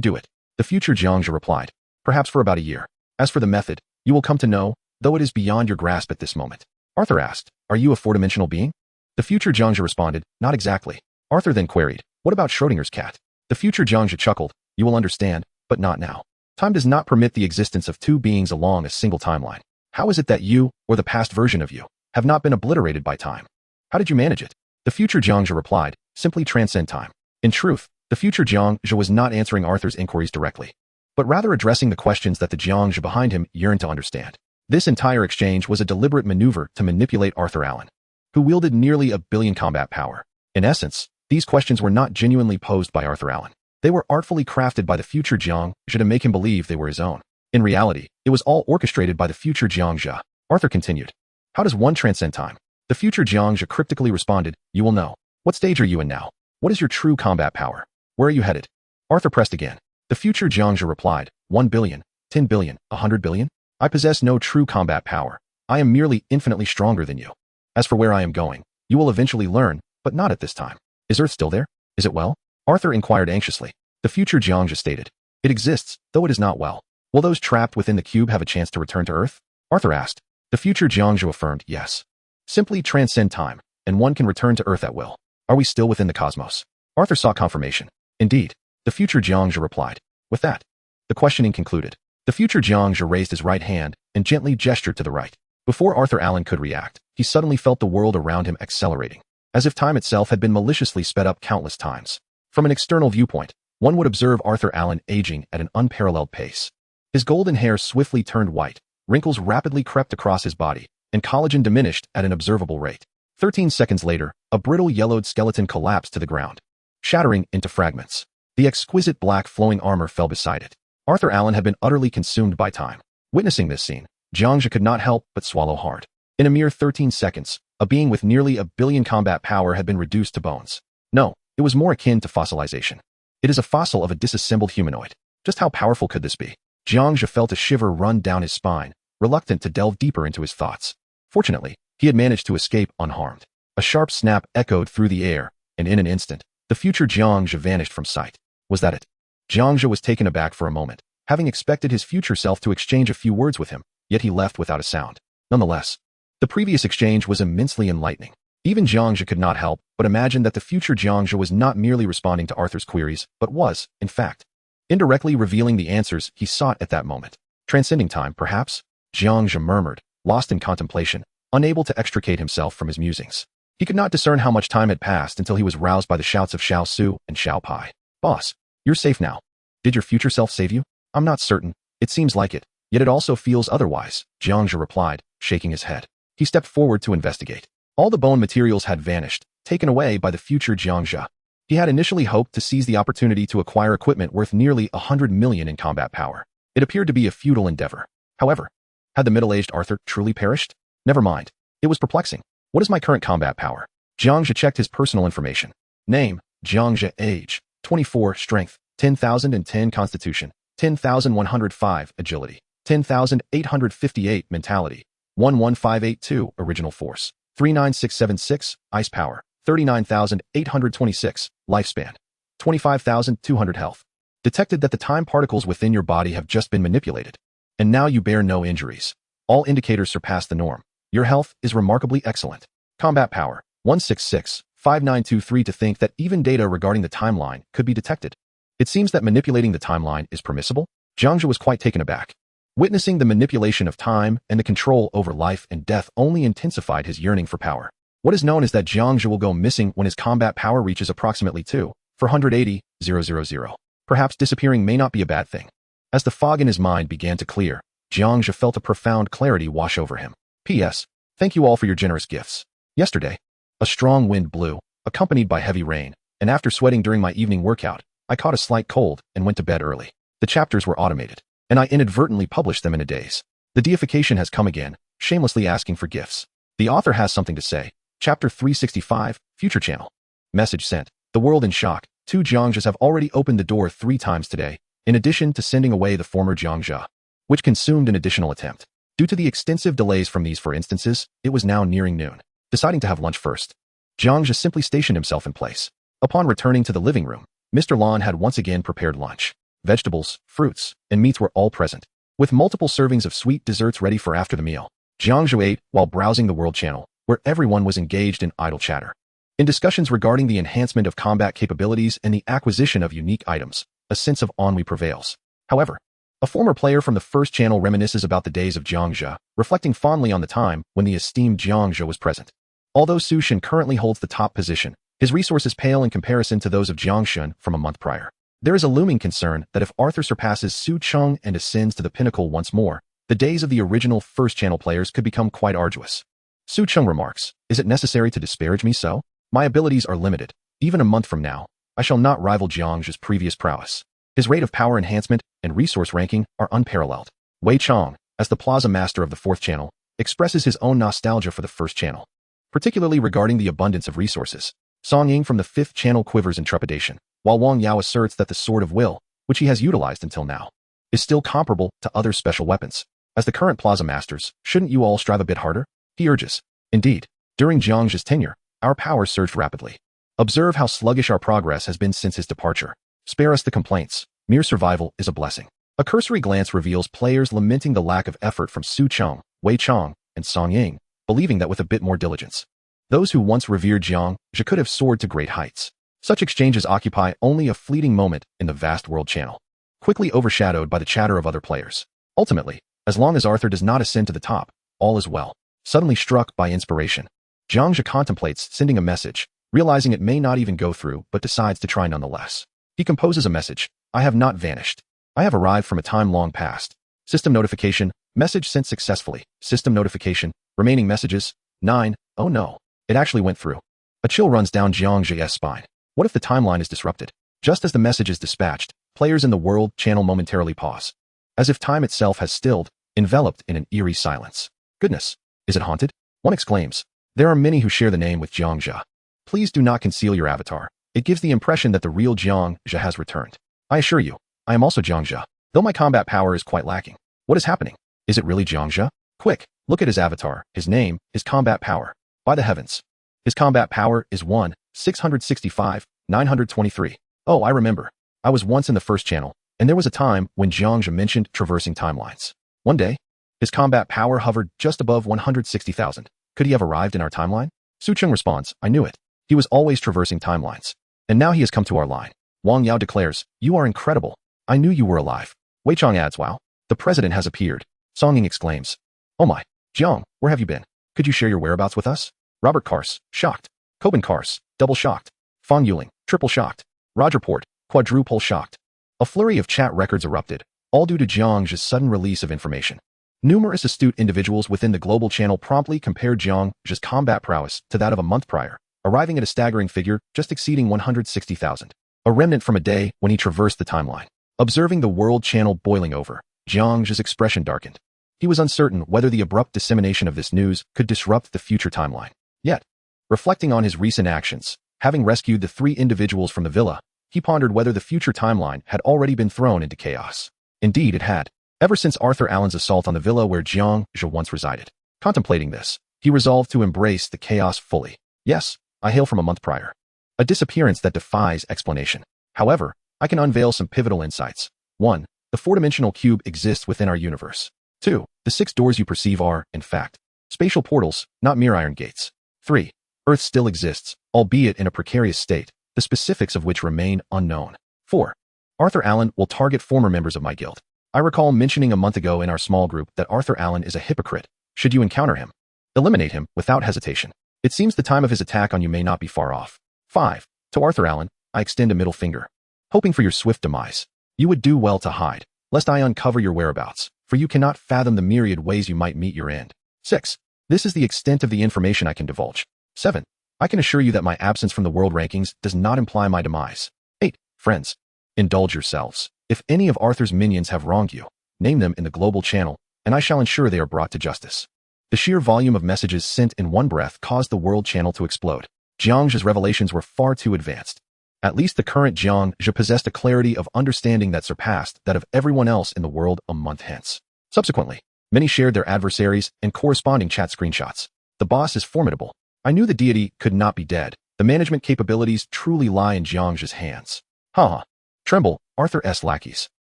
do it? The future Jiang Zhe replied. Perhaps for about a year. As for the method, you will come to know, though it is beyond your grasp at this moment. Arthur asked, are you a four-dimensional being? The future Jiang Zhe responded, not exactly. Arthur then queried, what about Schrodinger's cat? The future Jiang Zhe chuckled, you will understand, but not now. Time does not permit the existence of two beings along a single timeline. How is it that you, or the past version of you, have not been obliterated by time? How did you manage it? The future Jiang Zhe replied, simply transcend time. In truth, the future Jiang Zhe was not answering Arthur's inquiries directly, but rather addressing the questions that the Jiang Zhe behind him yearned to understand. This entire exchange was a deliberate maneuver to manipulate Arthur Allen, who wielded nearly 1 billion combat power. In essence, these questions were not genuinely posed by Arthur Allen. They were artfully crafted by the future Jiang Zhe to make him believe they were his own. In reality, it was all orchestrated by the future Jiang Zhe. Arthur continued, how does one transcend time? The future Jiang Zhe cryptically responded, you will know. What stage are you in now? What is your true combat power? Where are you headed? Arthur pressed again. The future Jiang Zhe replied, 1 billion, 10 billion, 100 billion? I possess no true combat power. I am merely infinitely stronger than you. As for where I am going, you will eventually learn, but not at this time. Is Earth still there? Is it well? Arthur inquired anxiously. The future Jiang Zhe stated, it exists, though it is not well. Will those trapped within the cube have a chance to return to Earth? Arthur asked. The future Jiang Zhe affirmed, yes. Simply transcend time, and one can return to Earth at will. Are we still within the cosmos? Arthur sought confirmation. Indeed. The future Jiang Zhe replied. With that, the questioning concluded. The future Jiang Zhe raised his right hand and gently gestured to the right. Before Arthur Allen could react, he suddenly felt the world around him accelerating, as if time itself had been maliciously sped up countless times. From an external viewpoint, one would observe Arthur Allen aging at an unparalleled pace. His golden hair swiftly turned white, wrinkles rapidly crept across his body, and collagen diminished at an observable rate. 13 seconds later, a brittle yellowed skeleton collapsed to the ground, shattering into fragments. The exquisite black flowing armor fell beside it. Arthur Allen had been utterly consumed by time. Witnessing this scene, Jiang Zhe could not help but swallow hard. In a mere 13 seconds, a being with nearly 1 billion combat power had been reduced to bones. No, it was more akin to fossilization. It is a fossil of a disassembled humanoid. Just how powerful could this be? Jiang Zhe felt a shiver run down his spine, reluctant to delve deeper into his thoughts. Fortunately, he had managed to escape unharmed. A sharp snap echoed through the air, and in an instant, the future Jiang Zhe vanished from sight. Was that it? Jiang Zhe was taken aback for a moment, having expected his future self to exchange a few words with him, yet he left without a sound. Nonetheless, the previous exchange was immensely enlightening. Even Jiang Zhe could not help but imagine that the future Jiang Zhe was not merely responding to Arthur's queries, but was, in fact, indirectly revealing the answers he sought at that moment. Transcending time, perhaps? Jiang Zhe murmured, lost in contemplation, unable to extricate himself from his musings. He could not discern how much time had passed until he was roused by the shouts of Xiao Su and Xiao Pai. Boss, you're safe now. Did your future self save you? I'm not certain. It seems like it, yet it also feels otherwise, Jiang Zhe replied, shaking his head. He stepped forward to investigate. All the bone materials had vanished, taken away by the future Jiang Zhe. He had initially hoped to seize the opportunity to acquire equipment worth nearly 100 million in combat power. It appeared to be a futile endeavor. However, had the middle-aged Arthur truly perished? Never mind. It was perplexing. What is my current combat power? Jiang Zhe checked his personal information. Name, Jiang Zhe. Age, 24. Strength, 10,010. Constitution, 10,105. Agility, 10,858. Mentality, 11582, original force. 39676, ice power. 39,826, lifespan. 25,200 health. Detected that the time particles within your body have just been manipulated. And now you bear no injuries. All indicators surpass the norm. Your health is remarkably excellent. Combat power. 166, 5923. To think that even data regarding the timeline could be detected. It seems that manipulating the timeline is permissible? Jiang Zhe was quite taken aback. Witnessing the manipulation of time and the control over life and death only intensified his yearning for power. What is known is that Jiang Zhe will go missing when his combat power reaches approximately 2,480,000. Perhaps disappearing may not be a bad thing. As the fog in his mind began to clear, Jiang Zhe felt a profound clarity wash over him. P.S. Thank you all for your generous gifts. Yesterday, a strong wind blew, accompanied by heavy rain, and after sweating during my evening workout, I caught a slight cold and went to bed early. The chapters were automated, and I inadvertently published them in a daze. The deification has come again, shamelessly asking for gifts. The author has something to say. Chapter 365, Future Channel. Message sent. The world in shock. 2 Jiang Zhes have already opened the door 3 times today, in addition to sending away the former Jiang Zhe, which consumed an additional attempt. Due to the extensive delays from these 4 instances, it was now nearing noon. Deciding to have lunch first, Jiang Zhe simply stationed himself in place. Upon returning to the living room, Mr. Lan had once again prepared lunch. Vegetables, fruits, and meats were all present, with multiple servings of sweet desserts ready for after the meal. Jiang Zhe ate while browsing the World Channel, where everyone was engaged in idle chatter. In discussions regarding the enhancement of combat capabilities and the acquisition of unique items, a sense of ennui prevails. However, a former player from the first channel reminisces about the days of Jiang Zhe, reflecting fondly on the time when the esteemed Jiang Zhe was present. Although Su Shen currently holds the top position, his resources pale in comparison to those of Jiang Shen from a month prior. There is a looming concern that if Arthur surpasses Su Cheng and ascends to the pinnacle once more, the days of the original first channel players could become quite arduous. Su Cheng remarks, "Is it necessary to disparage me so? My abilities are limited. Even a month from now, I shall not rival Jiang Zhe's previous prowess. His rate of power enhancement and resource ranking are unparalleled." Wei Chong, as the Plaza Master of the fourth channel, expresses his own nostalgia for the first channel, particularly regarding the abundance of resources. Song Ying from the fifth channel quivers in trepidation, while Wang Yao asserts that the Sword of Will, which he has utilized until now, is still comparable to other special weapons. As the current Plaza Masters, shouldn't you all strive a bit harder? He urges. Indeed, during Jiang Zhe's tenure, our powers surged rapidly. Observe how sluggish our progress has been since his departure. Spare us the complaints. Mere survival is a blessing. A cursory glance reveals players lamenting the lack of effort from Su Cheng, Wei Chong, and Song Ying, believing that with a bit more diligence, those who once revered Jiang Zhe could have soared to great heights. Such exchanges occupy only a fleeting moment in the vast world channel, quickly overshadowed by the chatter of other players. Ultimately, as long as Arthur does not ascend to the top, all is well. Suddenly struck by inspiration, Jiang Zhe contemplates sending a message, realizing it may not even go through, but decides to try nonetheless. He composes a message. I have not vanished. I have arrived from a time long past. System notification. Message sent successfully. System notification. Remaining messages. 9. Oh no. It actually went through. A chill runs down Jiang Zhe's spine. What if the timeline is disrupted? Just as the message is dispatched, players in the world channel momentarily pause, as if time itself has stilled, enveloped in an eerie silence. Goodness, is it haunted? One exclaims. There are many who share the name with Jiang Zhe. Please do not conceal your avatar. It gives the impression that the real Jiang Zhe has returned. I assure you, I am also Jiang Zhe, though my combat power is quite lacking. What is happening? Is it really Jiang Zhe? Quick, look at his avatar, his name, his combat power. By the heavens. His combat power is 1,665,923. Oh, I remember. I was once in the first channel, and there was a time when Jiang Zhe mentioned traversing timelines. One day, his combat power hovered just above 160,000. Could he have arrived in our timeline? Su Cheng responds, I knew it. He was always traversing timelines. And now he has come to our line. Wang Yao declares, you are incredible. I knew you were alive. Wei Chong adds, wow. The president has appeared. Song Ying exclaims, oh my, Jiang, where have you been? Could you share your whereabouts with us? Robert Kars, shocked. Coben Kars, double shocked. Fong Yuling, triple shocked. Roger Port, quadruple shocked. A flurry of chat records erupted, all due to Jiang Zhe's sudden release of information. Numerous astute individuals within the global channel promptly compared Jiang Zhe's combat prowess to that of a month prior, arriving at a staggering figure just exceeding 160,000. A remnant from a day when he traversed the timeline. Observing the world channel boiling over, Jiang Zhe's expression darkened. He was uncertain whether the abrupt dissemination of this news could disrupt the future timeline. Yet, reflecting on his recent actions, having rescued the 3 individuals from the villa, he pondered whether the future timeline had already been thrown into chaos. Indeed, it had. Ever since Arthur Allen's assault on the villa where Jiang Zhe once resided, Contemplating this, he resolved to embrace the chaos fully. Yes, I hail from a month prior. A disappearance that defies explanation. However, I can unveil some pivotal insights. 1. The four-dimensional cube exists within our universe. 2. The 6 doors you perceive are, in fact, spatial portals, not mere iron gates. 3. Earth still exists, albeit in a precarious state, the specifics of which remain unknown. 4. Arthur Allen will target former members of my guild. I recall mentioning a month ago in our small group that Arthur Allen is a hypocrite. Should you encounter him, eliminate him without hesitation. It seems the time of his attack on you may not be far off. 5. To Arthur Allen, I extend a middle finger, hoping for your swift demise. You would do well to hide, lest I uncover your whereabouts, for you cannot fathom the myriad ways you might meet your end. 6. This is the extent of the information I can divulge. 7. I can assure you that my absence from the world rankings does not imply my demise. 8. Friends, indulge yourselves. If any of Arthur's minions have wronged you, name them in the global channel, and I shall ensure they are brought to justice. The sheer volume of messages sent in one breath caused the world channel to explode. Jiang Zhe's revelations were far too advanced. At least the current Jiang Zhe possessed a clarity of understanding that surpassed that of everyone else in the world a month hence. Subsequently, many shared their adversaries and corresponding chat screenshots. The boss is formidable. I knew the deity could not be dead. The management capabilities truly lie in Jiang Zhe's hands. Haha. Tremble, Arthur S. lackeys.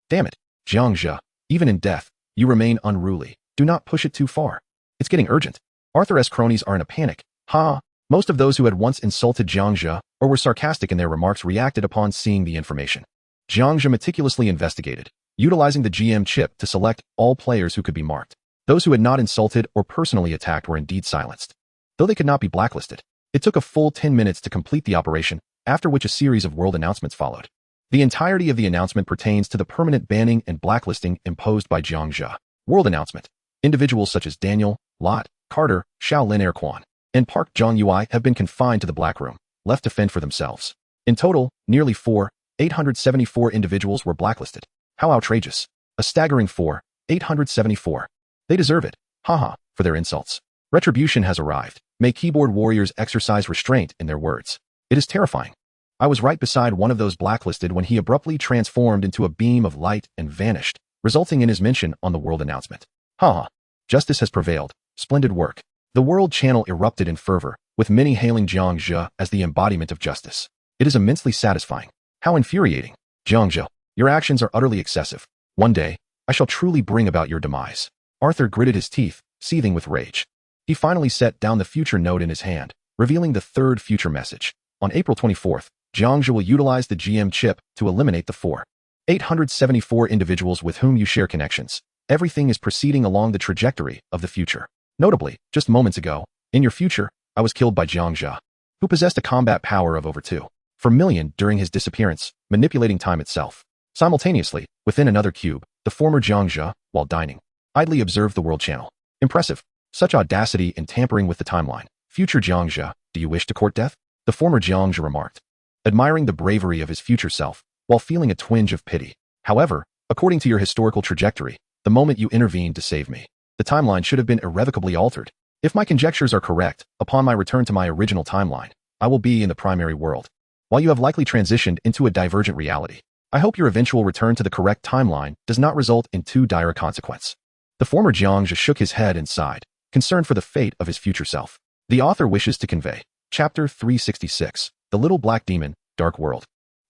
Damn it, Jiang Zhe, even in death, you remain unruly. Do not push it too far. It's getting urgent. Arthur S. cronies are in a panic. Ha! Most of those who had once insulted Jiang Zhe or were sarcastic in their remarks reacted upon seeing the information. Jiang Zhe meticulously investigated, utilizing the GM chip to select all players who could be marked. Those who had not insulted or personally attacked were indeed silenced. Though they could not be blacklisted, it took a full 10 minutes to complete the operation, after which a series of world announcements followed. The entirety of the announcement pertains to the permanent banning and blacklisting imposed by Jiang Zhe. World announcement. Individuals such as Daniel, Lot, Carter, Shaolin Erquan, and Park Zhong-Ui have been confined to the Black Room, left to fend for themselves. In total, nearly 874 individuals were blacklisted. How outrageous. A staggering 874. They deserve it. Haha, for their insults. Retribution has arrived. May keyboard warriors exercise restraint in their words. It is terrifying. I was right beside one of those blacklisted when he abruptly transformed into a beam of light and vanished, resulting in his mention on the world announcement. Haha. Justice has prevailed. Splendid work. The world channel erupted in fervor, with many hailing Jiang Zhe as the embodiment of justice. It is immensely satisfying. How infuriating. Jiang Zhe, your actions are utterly excessive. One day, I shall truly bring about your demise. Arthur gritted his teeth, seething with rage. He finally set down the future note in his hand, revealing the third future message. On April 24th, Jiang Zhe will utilize the GM chip to eliminate the 874 individuals with whom you share connections. Everything is proceeding along the trajectory of the future. Notably, just moments ago, in your future, I was killed by Jiang Zhe, who possessed a combat power of over 2.4 million during his disappearance, manipulating time itself. Simultaneously, within another cube, the former Jiang Zhe, while dining, idly observed the world channel. Impressive. Such audacity in tampering with the timeline. Future Jiang Zhe, do you wish to court death? The former Jiang Zhe remarked, admiring the bravery of his future self, while feeling a twinge of pity. However, according to your historical trajectory, the moment you intervened to save me, the timeline should have been irrevocably altered. If my conjectures are correct, upon my return to my original timeline, I will be in the primary world, while you have likely transitioned into a divergent reality. I hope your eventual return to the correct timeline does not result in too dire a consequence. The former Jiang Zhe shook his head and sighed, concerned for the fate of his future self. The author wishes to convey. Chapter 366. The Little Black Demon, Dark World.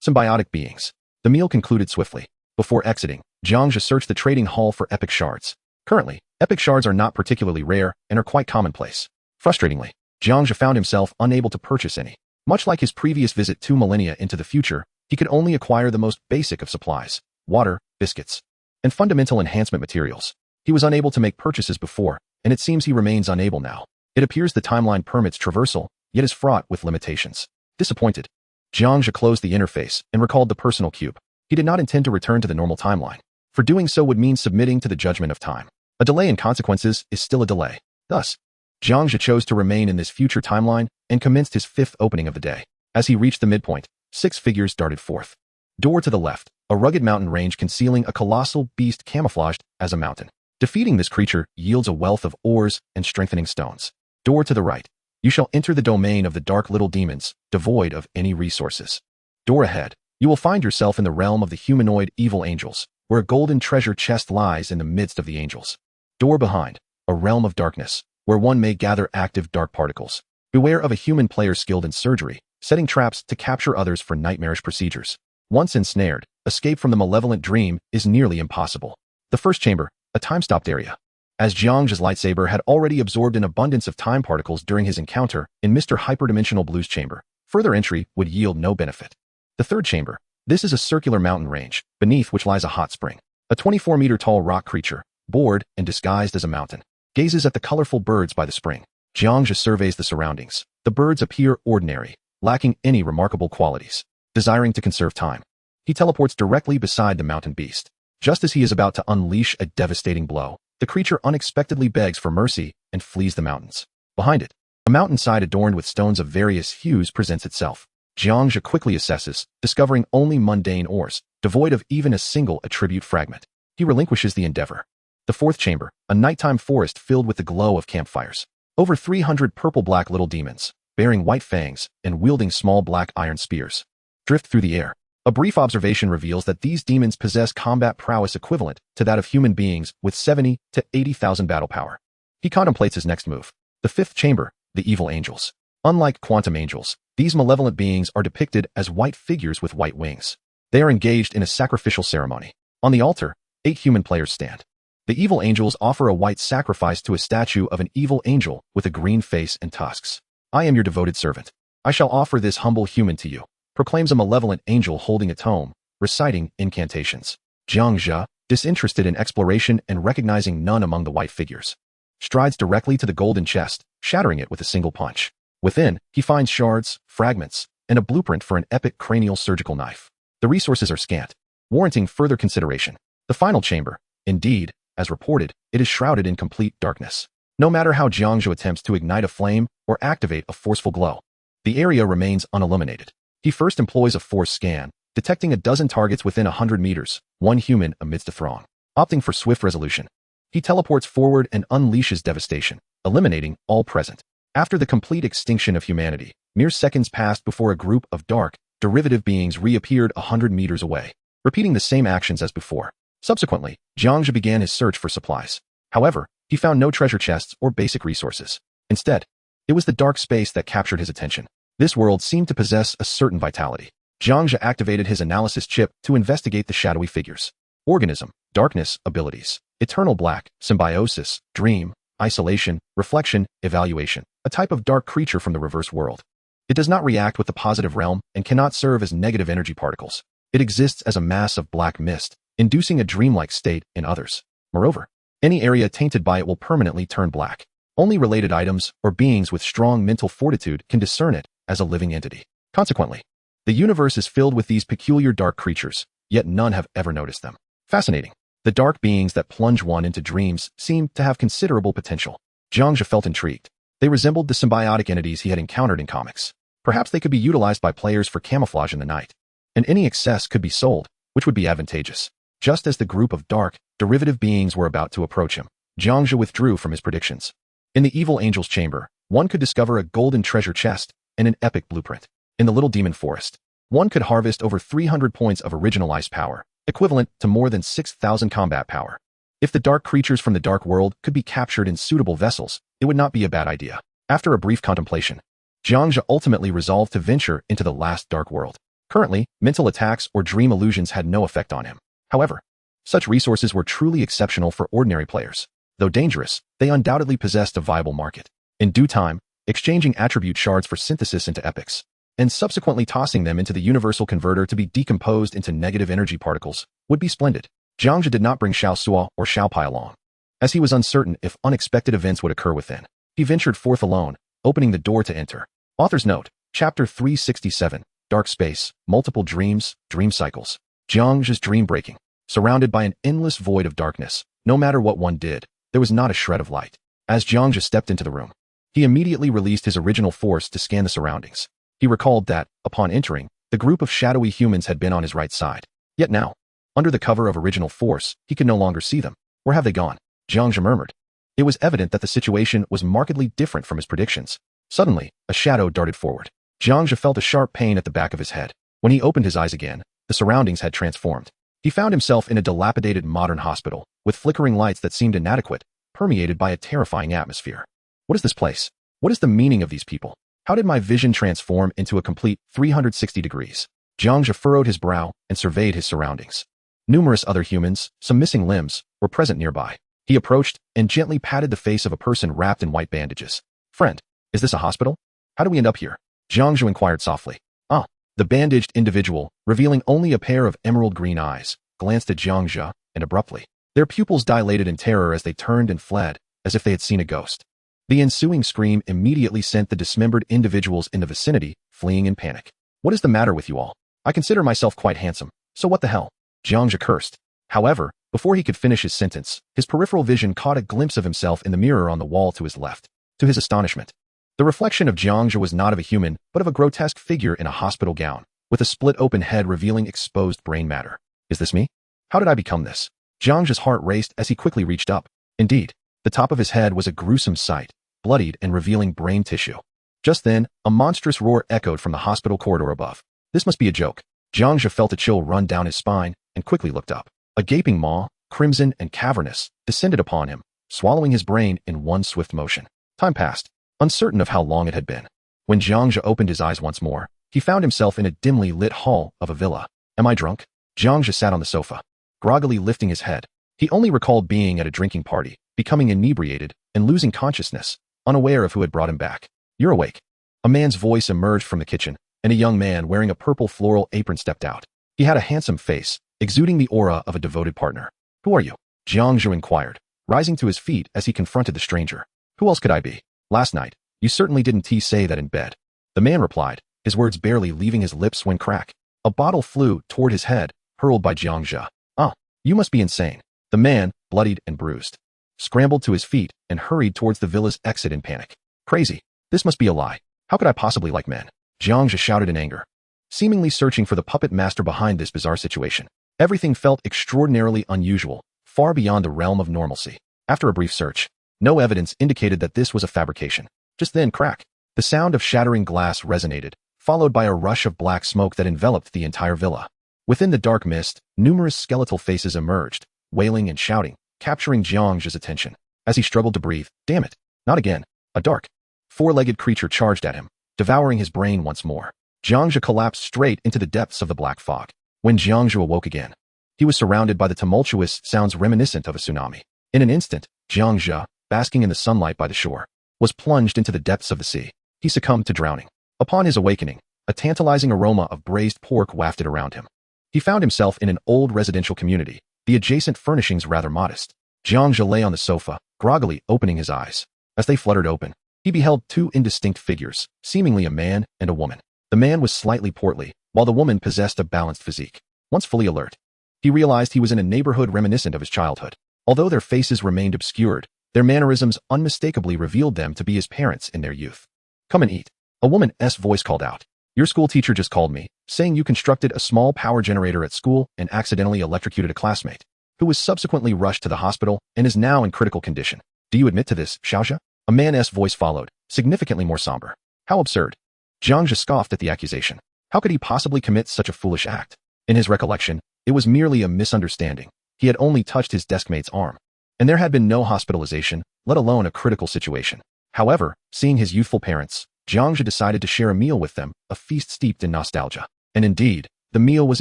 Symbiotic Beings. The meal concluded swiftly. Before exiting, Jiang Zhe searched the trading hall for epic shards. Currently, epic shards are not particularly rare and are quite commonplace. Frustratingly, Jiang Zhe found himself unable to purchase any. Much like his previous visit 2 millennia into the future, he could only acquire the most basic of supplies: water, biscuits, and fundamental enhancement materials. He was unable to make purchases before, and it seems he remains unable now. It appears the timeline permits traversal, yet is fraught with limitations. Disappointed, Jiang Zhe closed the interface and recalled the personal cube. He did not intend to return to the normal timeline, for doing so would mean submitting to the judgment of time. A delay in consequences is still a delay. Thus, Jiang Zhe chose to remain in this future timeline and commenced his 5th opening of the day. As he reached the midpoint, 6 figures darted forth. Door to the left, a rugged mountain range concealing a colossal beast camouflaged as a mountain. Defeating this creature yields a wealth of ores and strengthening stones. Door to the right, you shall enter the domain of the dark little demons, devoid of any resources. Door ahead, you will find yourself in the realm of the humanoid evil angels, where a golden treasure chest lies in the midst of the angels. Door behind, a realm of darkness, where one may gather active dark particles. Beware of a human player skilled in surgery, setting traps to capture others for nightmarish procedures. Once ensnared, escape from the malevolent dream is nearly impossible. The first chamber, a time-stopped area. As Jiang Zhe's lightsaber had already absorbed an abundance of time particles during his encounter in Mr. Hyperdimensional Blue's chamber, further entry would yield no benefit. The third chamber. This is a circular mountain range, beneath which lies a hot spring. A 24-meter-tall rock creature, bored and disguised as a mountain, gazes at the colorful birds by the spring. Jiang Zhe surveys the surroundings. The birds appear ordinary, lacking any remarkable qualities. Desiring to conserve time, he teleports directly beside the mountain beast. Just as he is about to unleash a devastating blow, the creature unexpectedly begs for mercy and flees the mountains. Behind it, a mountainside adorned with stones of various hues presents itself. Jiang Zhe quickly assesses, discovering only mundane ores, devoid of even a single attribute fragment. He relinquishes the endeavor. The fourth chamber, a nighttime forest filled with the glow of campfires. Over 300 purple-black little demons, bearing white fangs and wielding small black iron spears, drift through the air. A brief observation reveals that these demons possess combat prowess equivalent to that of human beings with 70 to 80,000 battle power. He contemplates his next move. The fifth chamber, the evil angels. Unlike quantum angels, these malevolent beings are depicted as white figures with white wings. They are engaged in a sacrificial ceremony. On the altar, 8 human players stand. The evil angels offer a white sacrifice to a statue of an evil angel with a green face and tusks. I am your devoted servant. I shall offer this humble human to you, proclaims a malevolent angel holding a tome, reciting incantations. Jiang Zhe, disinterested in exploration and recognizing none among the white figures, strides directly to the golden chest, shattering it with a single punch. Within, he finds shards, fragments, and a blueprint for an epic cranial surgical knife. The resources are scant, warranting further consideration. The final chamber, indeed, as reported, it is shrouded in complete darkness. No matter how Jiang Zhe attempts to ignite a flame or activate a forceful glow, the area remains unilluminated. He first employs a force scan, detecting a dozen targets within 100 meters, one human amidst a throng. Opting for swift resolution, he teleports forward and unleashes devastation, eliminating all present. After the complete extinction of humanity, mere seconds passed before a group of dark, derivative beings reappeared 100 meters away, repeating the same actions as before. Subsequently, Jiang Zhe began his search for supplies. However, he found no treasure chests or basic resources. Instead, it was the dark space that captured his attention. This world seemed to possess a certain vitality. Jiang Zhe activated his analysis chip to investigate the shadowy figures. Organism, darkness, abilities, eternal black, symbiosis, dream, isolation, reflection, evaluation, a type of dark creature from the reverse world. It does not react with the positive realm and cannot serve as negative energy particles. It exists as a mass of black mist, inducing a dreamlike state in others. Moreover, any area tainted by it will permanently turn black. Only related items or beings with strong mental fortitude can discern it as a living entity. Consequently, the universe is filled with these peculiar dark creatures, yet none have ever noticed them. Fascinating. The dark beings that plunge one into dreams seem to have considerable potential. Jiang Zhe felt intrigued. They resembled the symbiotic entities he had encountered in comics. Perhaps they could be utilized by players for camouflage in the night, and any excess could be sold, which would be advantageous. Just as the group of dark, derivative beings were about to approach him, Jiang Zhe withdrew from his predictions. In the evil angel's chamber, one could discover a golden treasure chest and an epic blueprint. In the little demon forest, one could harvest over 300 points of original ice power, equivalent to more than 6,000 combat power. If the dark creatures from the dark world could be captured in suitable vessels, it would not be a bad idea. After a brief contemplation, Jiang Zhe ultimately resolved to venture into the last dark world. Currently, mental attacks or dream illusions had no effect on him. However, such resources were truly exceptional for ordinary players. Though dangerous, they undoubtedly possessed a viable market. In due time, exchanging attribute shards for synthesis into epics, and subsequently tossing them into the universal converter to be decomposed into negative energy particles, would be splendid. Jiang Zhe did not bring Xiao Suo or Xiao Pai along, as he was uncertain if unexpected events would occur within. He ventured forth alone, opening the door to enter. Author's note, Chapter 367, Dark Space, Multiple Dreams, Dream Cycles. Jiang Zhe's dream breaking. Surrounded by an endless void of darkness, no matter what one did, there was not a shred of light. As Jiang Zhe stepped into the room, he immediately released his original force to scan the surroundings. He recalled that, upon entering, the group of shadowy humans had been on his right side. Yet now, under the cover of original force, he could no longer see them. Where have they gone? Jiang Zhe murmured. It was evident that the situation was markedly different from his predictions. Suddenly, a shadow darted forward. Jiang Zhe felt a sharp pain at the back of his head. When he opened his eyes again, the surroundings had transformed. He found himself in a dilapidated modern hospital, with flickering lights that seemed inadequate, permeated by a terrifying atmosphere. What is this place? What is the meaning of these people? How did my vision transform into a complete 360 degrees? Jiang Zhe furrowed his brow and surveyed his surroundings. Numerous other humans, some missing limbs, were present nearby. He approached and gently patted the face of a person wrapped in white bandages. Friend, is this a hospital? How do we end up here? Jiang Zhe inquired softly. Ah, the bandaged individual, revealing only a pair of emerald green eyes, glanced at Jiang Zhe, and abruptly, their pupils dilated in terror as they turned and fled, as if they had seen a ghost. The ensuing scream immediately sent the dismembered individuals in the vicinity fleeing in panic. What is the matter with you all? I consider myself quite handsome, so what the hell? Jiang Zhe cursed. However, before he could finish his sentence, his peripheral vision caught a glimpse of himself in the mirror on the wall to his left. To his astonishment, the reflection of Jiang Zhe was not of a human, but of a grotesque figure in a hospital gown, with a split-open head revealing exposed brain matter. Is this me? How did I become this? Jiang Zhe's heart raced as he quickly reached up. Indeed, the top of his head was a gruesome sight, bloodied and revealing brain tissue. Just then, a monstrous roar echoed from the hospital corridor above. This must be a joke. Jiang Zhe felt a chill run down his spine and quickly looked up. A gaping maw, crimson and cavernous, descended upon him, swallowing his brain in one swift motion. Time passed, uncertain of how long it had been. When Jiang Zhe opened his eyes once more, he found himself in a dimly lit hall of a villa. Am I drunk? Jiang Zhe sat on the sofa, groggily lifting his head. He only recalled being at a drinking party, becoming inebriated, and losing consciousness, unaware of who had brought him back. You're awake. A man's voice emerged from the kitchen, and a young man wearing a purple floral apron stepped out. He had a handsome face, exuding the aura of a devoted partner. Who are you? Jiang Zhe inquired, rising to his feet as he confronted the stranger. Who else could I be? Last night, you certainly didn't say that in bed. The man replied, his words barely leaving his lips when crack. A bottle flew toward his head, hurled by Jiang Zhe. Ah, you must be insane. The man, bloodied and bruised, scrambled to his feet and hurried towards the villa's exit in panic. Crazy. This must be a lie. How could I possibly like men? Jiang Zhe shouted in anger, seemingly searching for the puppet master behind this bizarre situation. Everything felt extraordinarily unusual, far beyond the realm of normalcy. After a brief search, no evidence indicated that this was a fabrication. Just then, crack. The sound of shattering glass resonated, followed by a rush of black smoke that enveloped the entire villa. Within the dark mist, numerous skeletal faces emerged, wailing and shouting, capturing Jiang Zhe's attention. As he struggled to breathe, damn it, not again. A dark, four-legged creature charged at him, devouring his brain once more. Jiang Zhe collapsed straight into the depths of the black fog. When Jiang Zhe awoke again, he was surrounded by the tumultuous sounds reminiscent of a tsunami. In an instant, Jiang Zhe, basking in the sunlight by the shore, was plunged into the depths of the sea. He succumbed to drowning. Upon his awakening, a tantalizing aroma of braised pork wafted around him. He found himself in an old residential community, the adjacent furnishings rather modest. Jiang Zhe lay on the sofa, groggily opening his eyes. As they fluttered open, he beheld two indistinct figures, seemingly a man and a woman. The man was slightly portly, while the woman possessed a balanced physique. Once fully alert, he realized he was in a neighborhood reminiscent of his childhood. Although their faces remained obscured, their mannerisms unmistakably revealed them to be his parents in their youth. Come and eat. A woman's voice called out. Your school teacher just called me, saying you constructed a small power generator at school and accidentally electrocuted a classmate, who was subsequently rushed to the hospital and is now in critical condition. Do you admit to this, Xiaozhe? A man's voice followed, significantly more somber. How absurd. Jiang Zhe scoffed at the accusation. How could he possibly commit such a foolish act? In his recollection, it was merely a misunderstanding. He had only touched his deskmate's arm, and there had been no hospitalization, let alone a critical situation. However, seeing his youthful parents, Jiang Zhe decided to share a meal with them, a feast steeped in nostalgia. And indeed, the meal was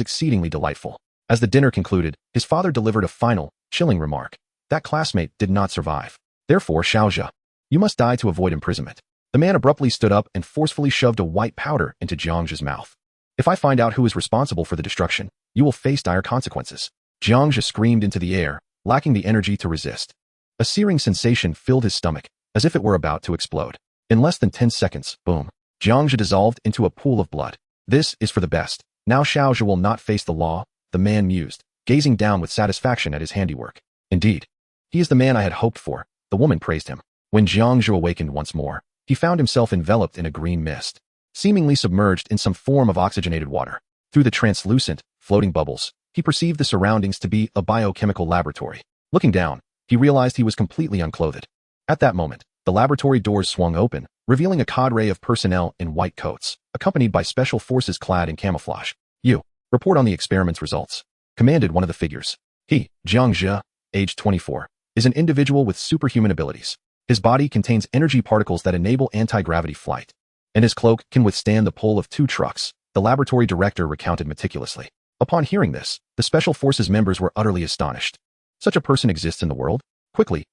exceedingly delightful. As the dinner concluded, his father delivered a final, chilling remark. That classmate did not survive. Therefore, Xiaozhe, you must die to avoid imprisonment. The man abruptly stood up and forcefully shoved a white powder into Jiang Zhe's mouth. If I find out who is responsible for the destruction, you will face dire consequences. Jiang Zhe screamed into the air, lacking the energy to resist. A searing sensation filled his stomach, as if it were about to explode. In less than 10 seconds, boom, Jiang Zhe dissolved into a pool of blood. This is for the best. Now Xiaozhe will not face the law, the man mused, gazing down with satisfaction at his handiwork. Indeed, he is the man I had hoped for, the woman praised him. When Jiang Zhe awakened once more, he found himself enveloped in a green mist, seemingly submerged in some form of oxygenated water. Through the translucent, floating bubbles, he perceived the surroundings to be a biochemical laboratory. Looking down, he realized he was completely unclothed. At that moment, the laboratory doors swung open, revealing a cadre of personnel in white coats, accompanied by special forces clad in camouflage. You, report on the experiment's results, commanded one of the figures. He, Jiang Zhe, age 24, is an individual with superhuman abilities. His body contains energy particles that enable anti-gravity flight, and his cloak can withstand the pull of 2 trucks, the laboratory director recounted meticulously. Upon hearing this, the Special Forces members were utterly astonished. Such a person exists in the world? Quickly,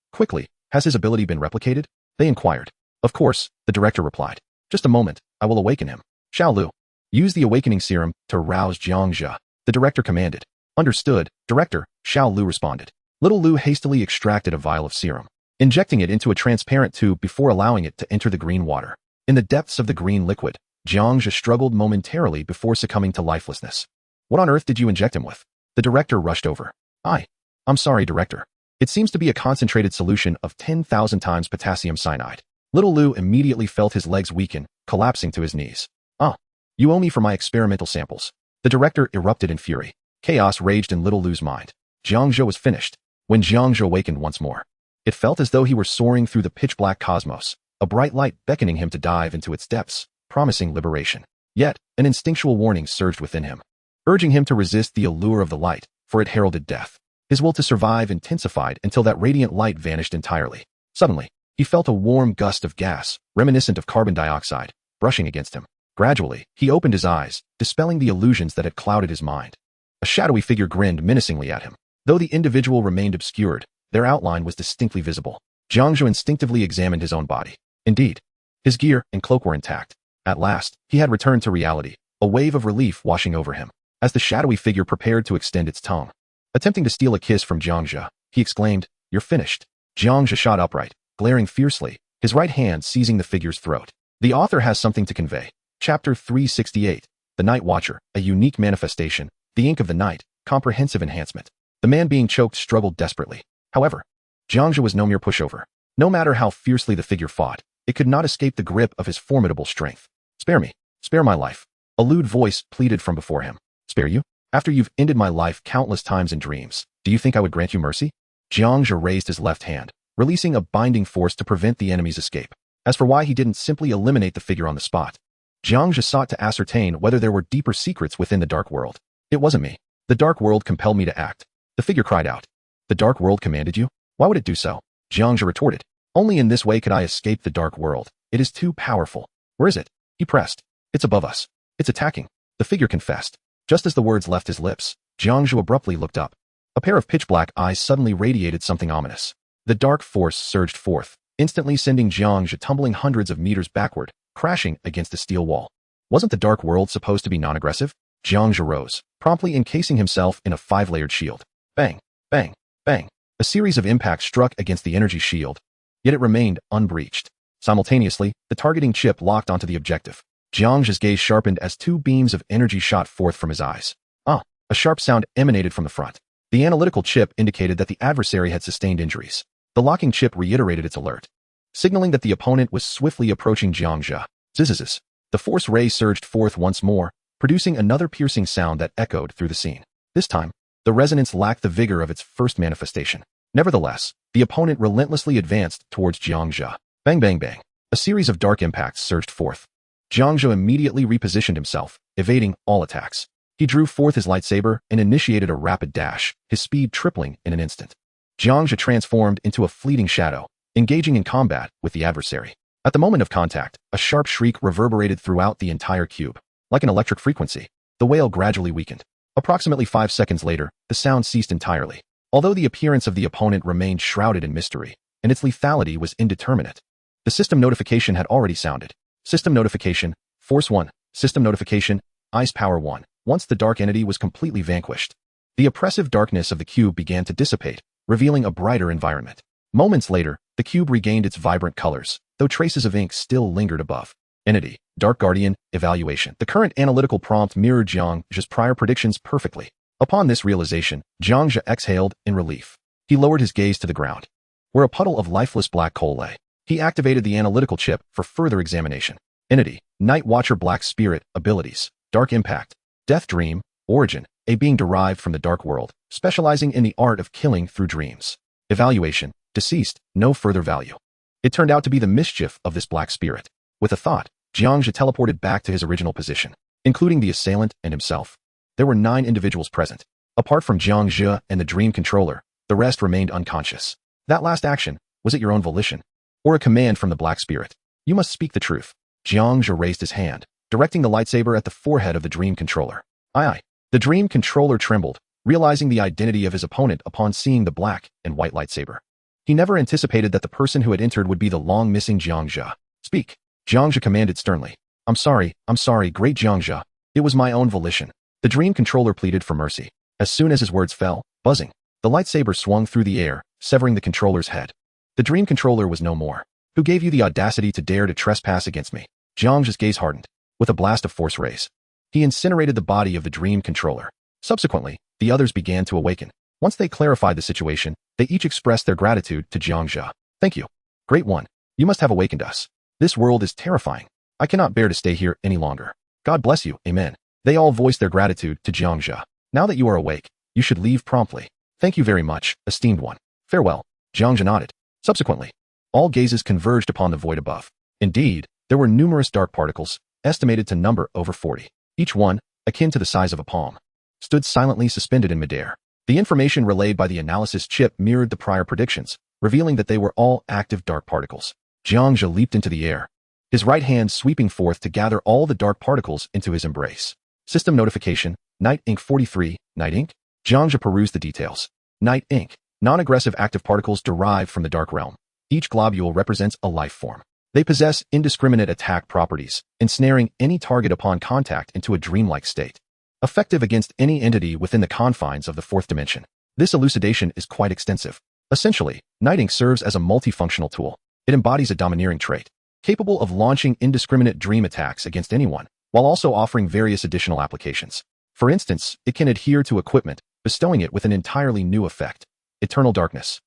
has his ability been replicated? They inquired. Of course, the director replied. Just a moment, I will awaken him. Xiao Lu. Use the awakening serum to rouse Jiang Zhe, the director commanded. Understood, director, Xiao Lu responded. Little Lu hastily extracted a vial of serum, injecting it into a transparent tube before allowing it to enter the green water. In the depths of the green liquid, Jiang Zhe struggled momentarily before succumbing to lifelessness. What on earth did you inject him with? The director rushed over. I'm sorry, director. It seems to be a concentrated solution of 10,000 times potassium cyanide. Little Lu immediately felt his legs weaken, collapsing to his knees. You owe me for my experimental samples. The director erupted in fury. Chaos raged in Little Lu's mind. Jiang Zhe was finished. When Jiang Zhe awakened once more, it felt as though he were soaring through the pitch-black cosmos, a bright light beckoning him to dive into its depths, promising liberation. Yet, an instinctual warning surged within him, urging him to resist the allure of the light, for it heralded death. His will to survive intensified until that radiant light vanished entirely. Suddenly, he felt a warm gust of gas, reminiscent of carbon dioxide, brushing against him. Gradually, he opened his eyes, dispelling the illusions that had clouded his mind. A shadowy figure grinned menacingly at him. Though the individual remained obscured, their outline was distinctly visible. Jiang Zhe instinctively examined his own body. Indeed, his gear and cloak were intact. At last, he had returned to reality, a wave of relief washing over him, as the shadowy figure prepared to extend its tongue. Attempting to steal a kiss from Jiang Zhe, he exclaimed, "You're finished." Jiang Zhe shot upright, glaring fiercely, his right hand seizing the figure's throat. The author has something to convey. Chapter 368, The Night Watcher, a unique manifestation, the ink of the night, comprehensive enhancement. The man being choked struggled desperately. However, Jiang Zhe was no mere pushover. No matter how fiercely the figure fought, it could not escape the grip of his formidable strength. Spare me. Spare my life. A lewd voice pleaded from before him. Spare you? After you've ended my life countless times in dreams, do you think I would grant you mercy? Jiang Zhe raised his left hand, releasing a binding force to prevent the enemy's escape. As for why he didn't simply eliminate the figure on the spot, Jiang Zhe sought to ascertain whether there were deeper secrets within the dark world. It wasn't me. The dark world compelled me to act. The figure cried out. The dark world commanded you? Why would it do so? Jiang Zhe retorted. Only in this way could I escape the dark world. It is too powerful. Where is it? He pressed. It's above us. It's attacking. The figure confessed. Just as the words left his lips, Jiang Zhe abruptly looked up. A pair of pitch-black eyes suddenly radiated something ominous. The dark force surged forth, instantly sending Jiang Zhe tumbling hundreds of meters backward, crashing against the steel wall. Wasn't the dark world supposed to be non-aggressive? Jiang Zhe rose, promptly encasing himself in a 5-layered shield. Bang, bang, bang. A series of impacts struck against the energy shield, yet it remained unbreached. Simultaneously, the targeting chip locked onto the objective. Jiang Zhe's gaze sharpened as 2 beams of energy shot forth from his eyes. A sharp sound emanated from the front. The analytical chip indicated that the adversary had sustained injuries. The locking chip reiterated its alert, signaling that the opponent was swiftly approaching Jiang Zhe. Zzz. The force ray surged forth once more, producing another piercing sound that echoed through the scene. This time, the resonance lacked the vigor of its first manifestation. Nevertheless, the opponent relentlessly advanced towards Jiang Zhe. Bang bang bang. A series of dark impacts surged forth. Jiang Zhe immediately repositioned himself, evading all attacks. He drew forth his lightsaber and initiated a rapid dash, his speed tripling in an instant. Jiang Zhe transformed into a fleeting shadow, engaging in combat with the adversary. At the moment of contact, a sharp shriek reverberated throughout the entire cube. Like an electric frequency, the wail gradually weakened. Approximately 5 seconds later, the sound ceased entirely. Although the appearance of the opponent remained shrouded in mystery, and its lethality was indeterminate, the system notification had already sounded. System notification, Force 1. System notification, Ice Power 1. Once the dark entity was completely vanquished, the oppressive darkness of the cube began to dissipate, revealing a brighter environment. Moments later, the cube regained its vibrant colors, though traces of ink still lingered above. Entity, Dark Guardian, Evaluation. The current analytical prompt mirrored Jiang Zhe's prior predictions perfectly. Upon this realization, Jiang Zhe exhaled in relief. He lowered his gaze to the ground, where a puddle of lifeless black coal lay. He activated the analytical chip for further examination. Entity, Night Watcher Black Spirit, Abilities, Dark Impact, Death Dream, Origin, a being derived from the dark world, specializing in the art of killing through dreams. Evaluation, Deceased, no further value. It turned out to be the mischief of this black spirit. With a thought, Jiang Zhe teleported back to his original position, including the assailant and himself. There were 9 individuals present. Apart from Jiang Zhe and the dream controller, the rest remained unconscious. That last action, was it your own volition? or a command from the Black Spirit. You must speak the truth. Jiang Zhe raised his hand, directing the lightsaber at the forehead of the Dream Controller. Aye. The Dream Controller trembled, realizing the identity of his opponent upon seeing the black and white lightsaber. He never anticipated that the person who had entered would be the long-missing Jiang Zhe. Speak. Jiang Zhe commanded sternly. I'm sorry, great Jiang Zhe. It was my own volition. The Dream Controller pleaded for mercy. As soon as his words fell, buzzing, the lightsaber swung through the air, severing the controller's head. The Dream Controller was no more. Who gave you the audacity to dare to trespass against me? Jiang Zhe's gaze hardened. With a blast of force rays, he incinerated the body of the Dream Controller. Subsequently, the others began to awaken. Once they clarified the situation, they each expressed their gratitude to Jiang Zhe. Thank you. Great One. You must have awakened us. This world is terrifying. I cannot bear to stay here any longer. God bless you. Amen. They all voiced their gratitude to Jiang Zhe. Now that you are awake, you should leave promptly. Thank you very much, esteemed one. Farewell. Jiang Zhe nodded. Subsequently, all gazes converged upon the void above. Indeed, there were numerous dark particles, estimated to number over 40. Each one, akin to the size of a palm, stood silently suspended in midair. The information relayed by the analysis chip mirrored the prior predictions, revealing that they were all active dark particles. Jiang Zhe leaped into the air, his right hand sweeping forth to gather all the dark particles into his embrace. System notification, Night Inc. 43, Night Inc. Jiang Zhe perused the details. Night Inc. Non-aggressive active particles derived from the dark realm. Each globule represents a life form. They possess indiscriminate attack properties, ensnaring any target upon contact into a dreamlike state. Effective against any entity within the confines of the fourth dimension. This elucidation is quite extensive. Essentially, Night Inc. serves as a multifunctional tool. It embodies a domineering trait, capable of launching indiscriminate dream attacks against anyone, while also offering various additional applications. For instance, it can adhere to equipment, bestowing it with an entirely new effect. Eternal darkness.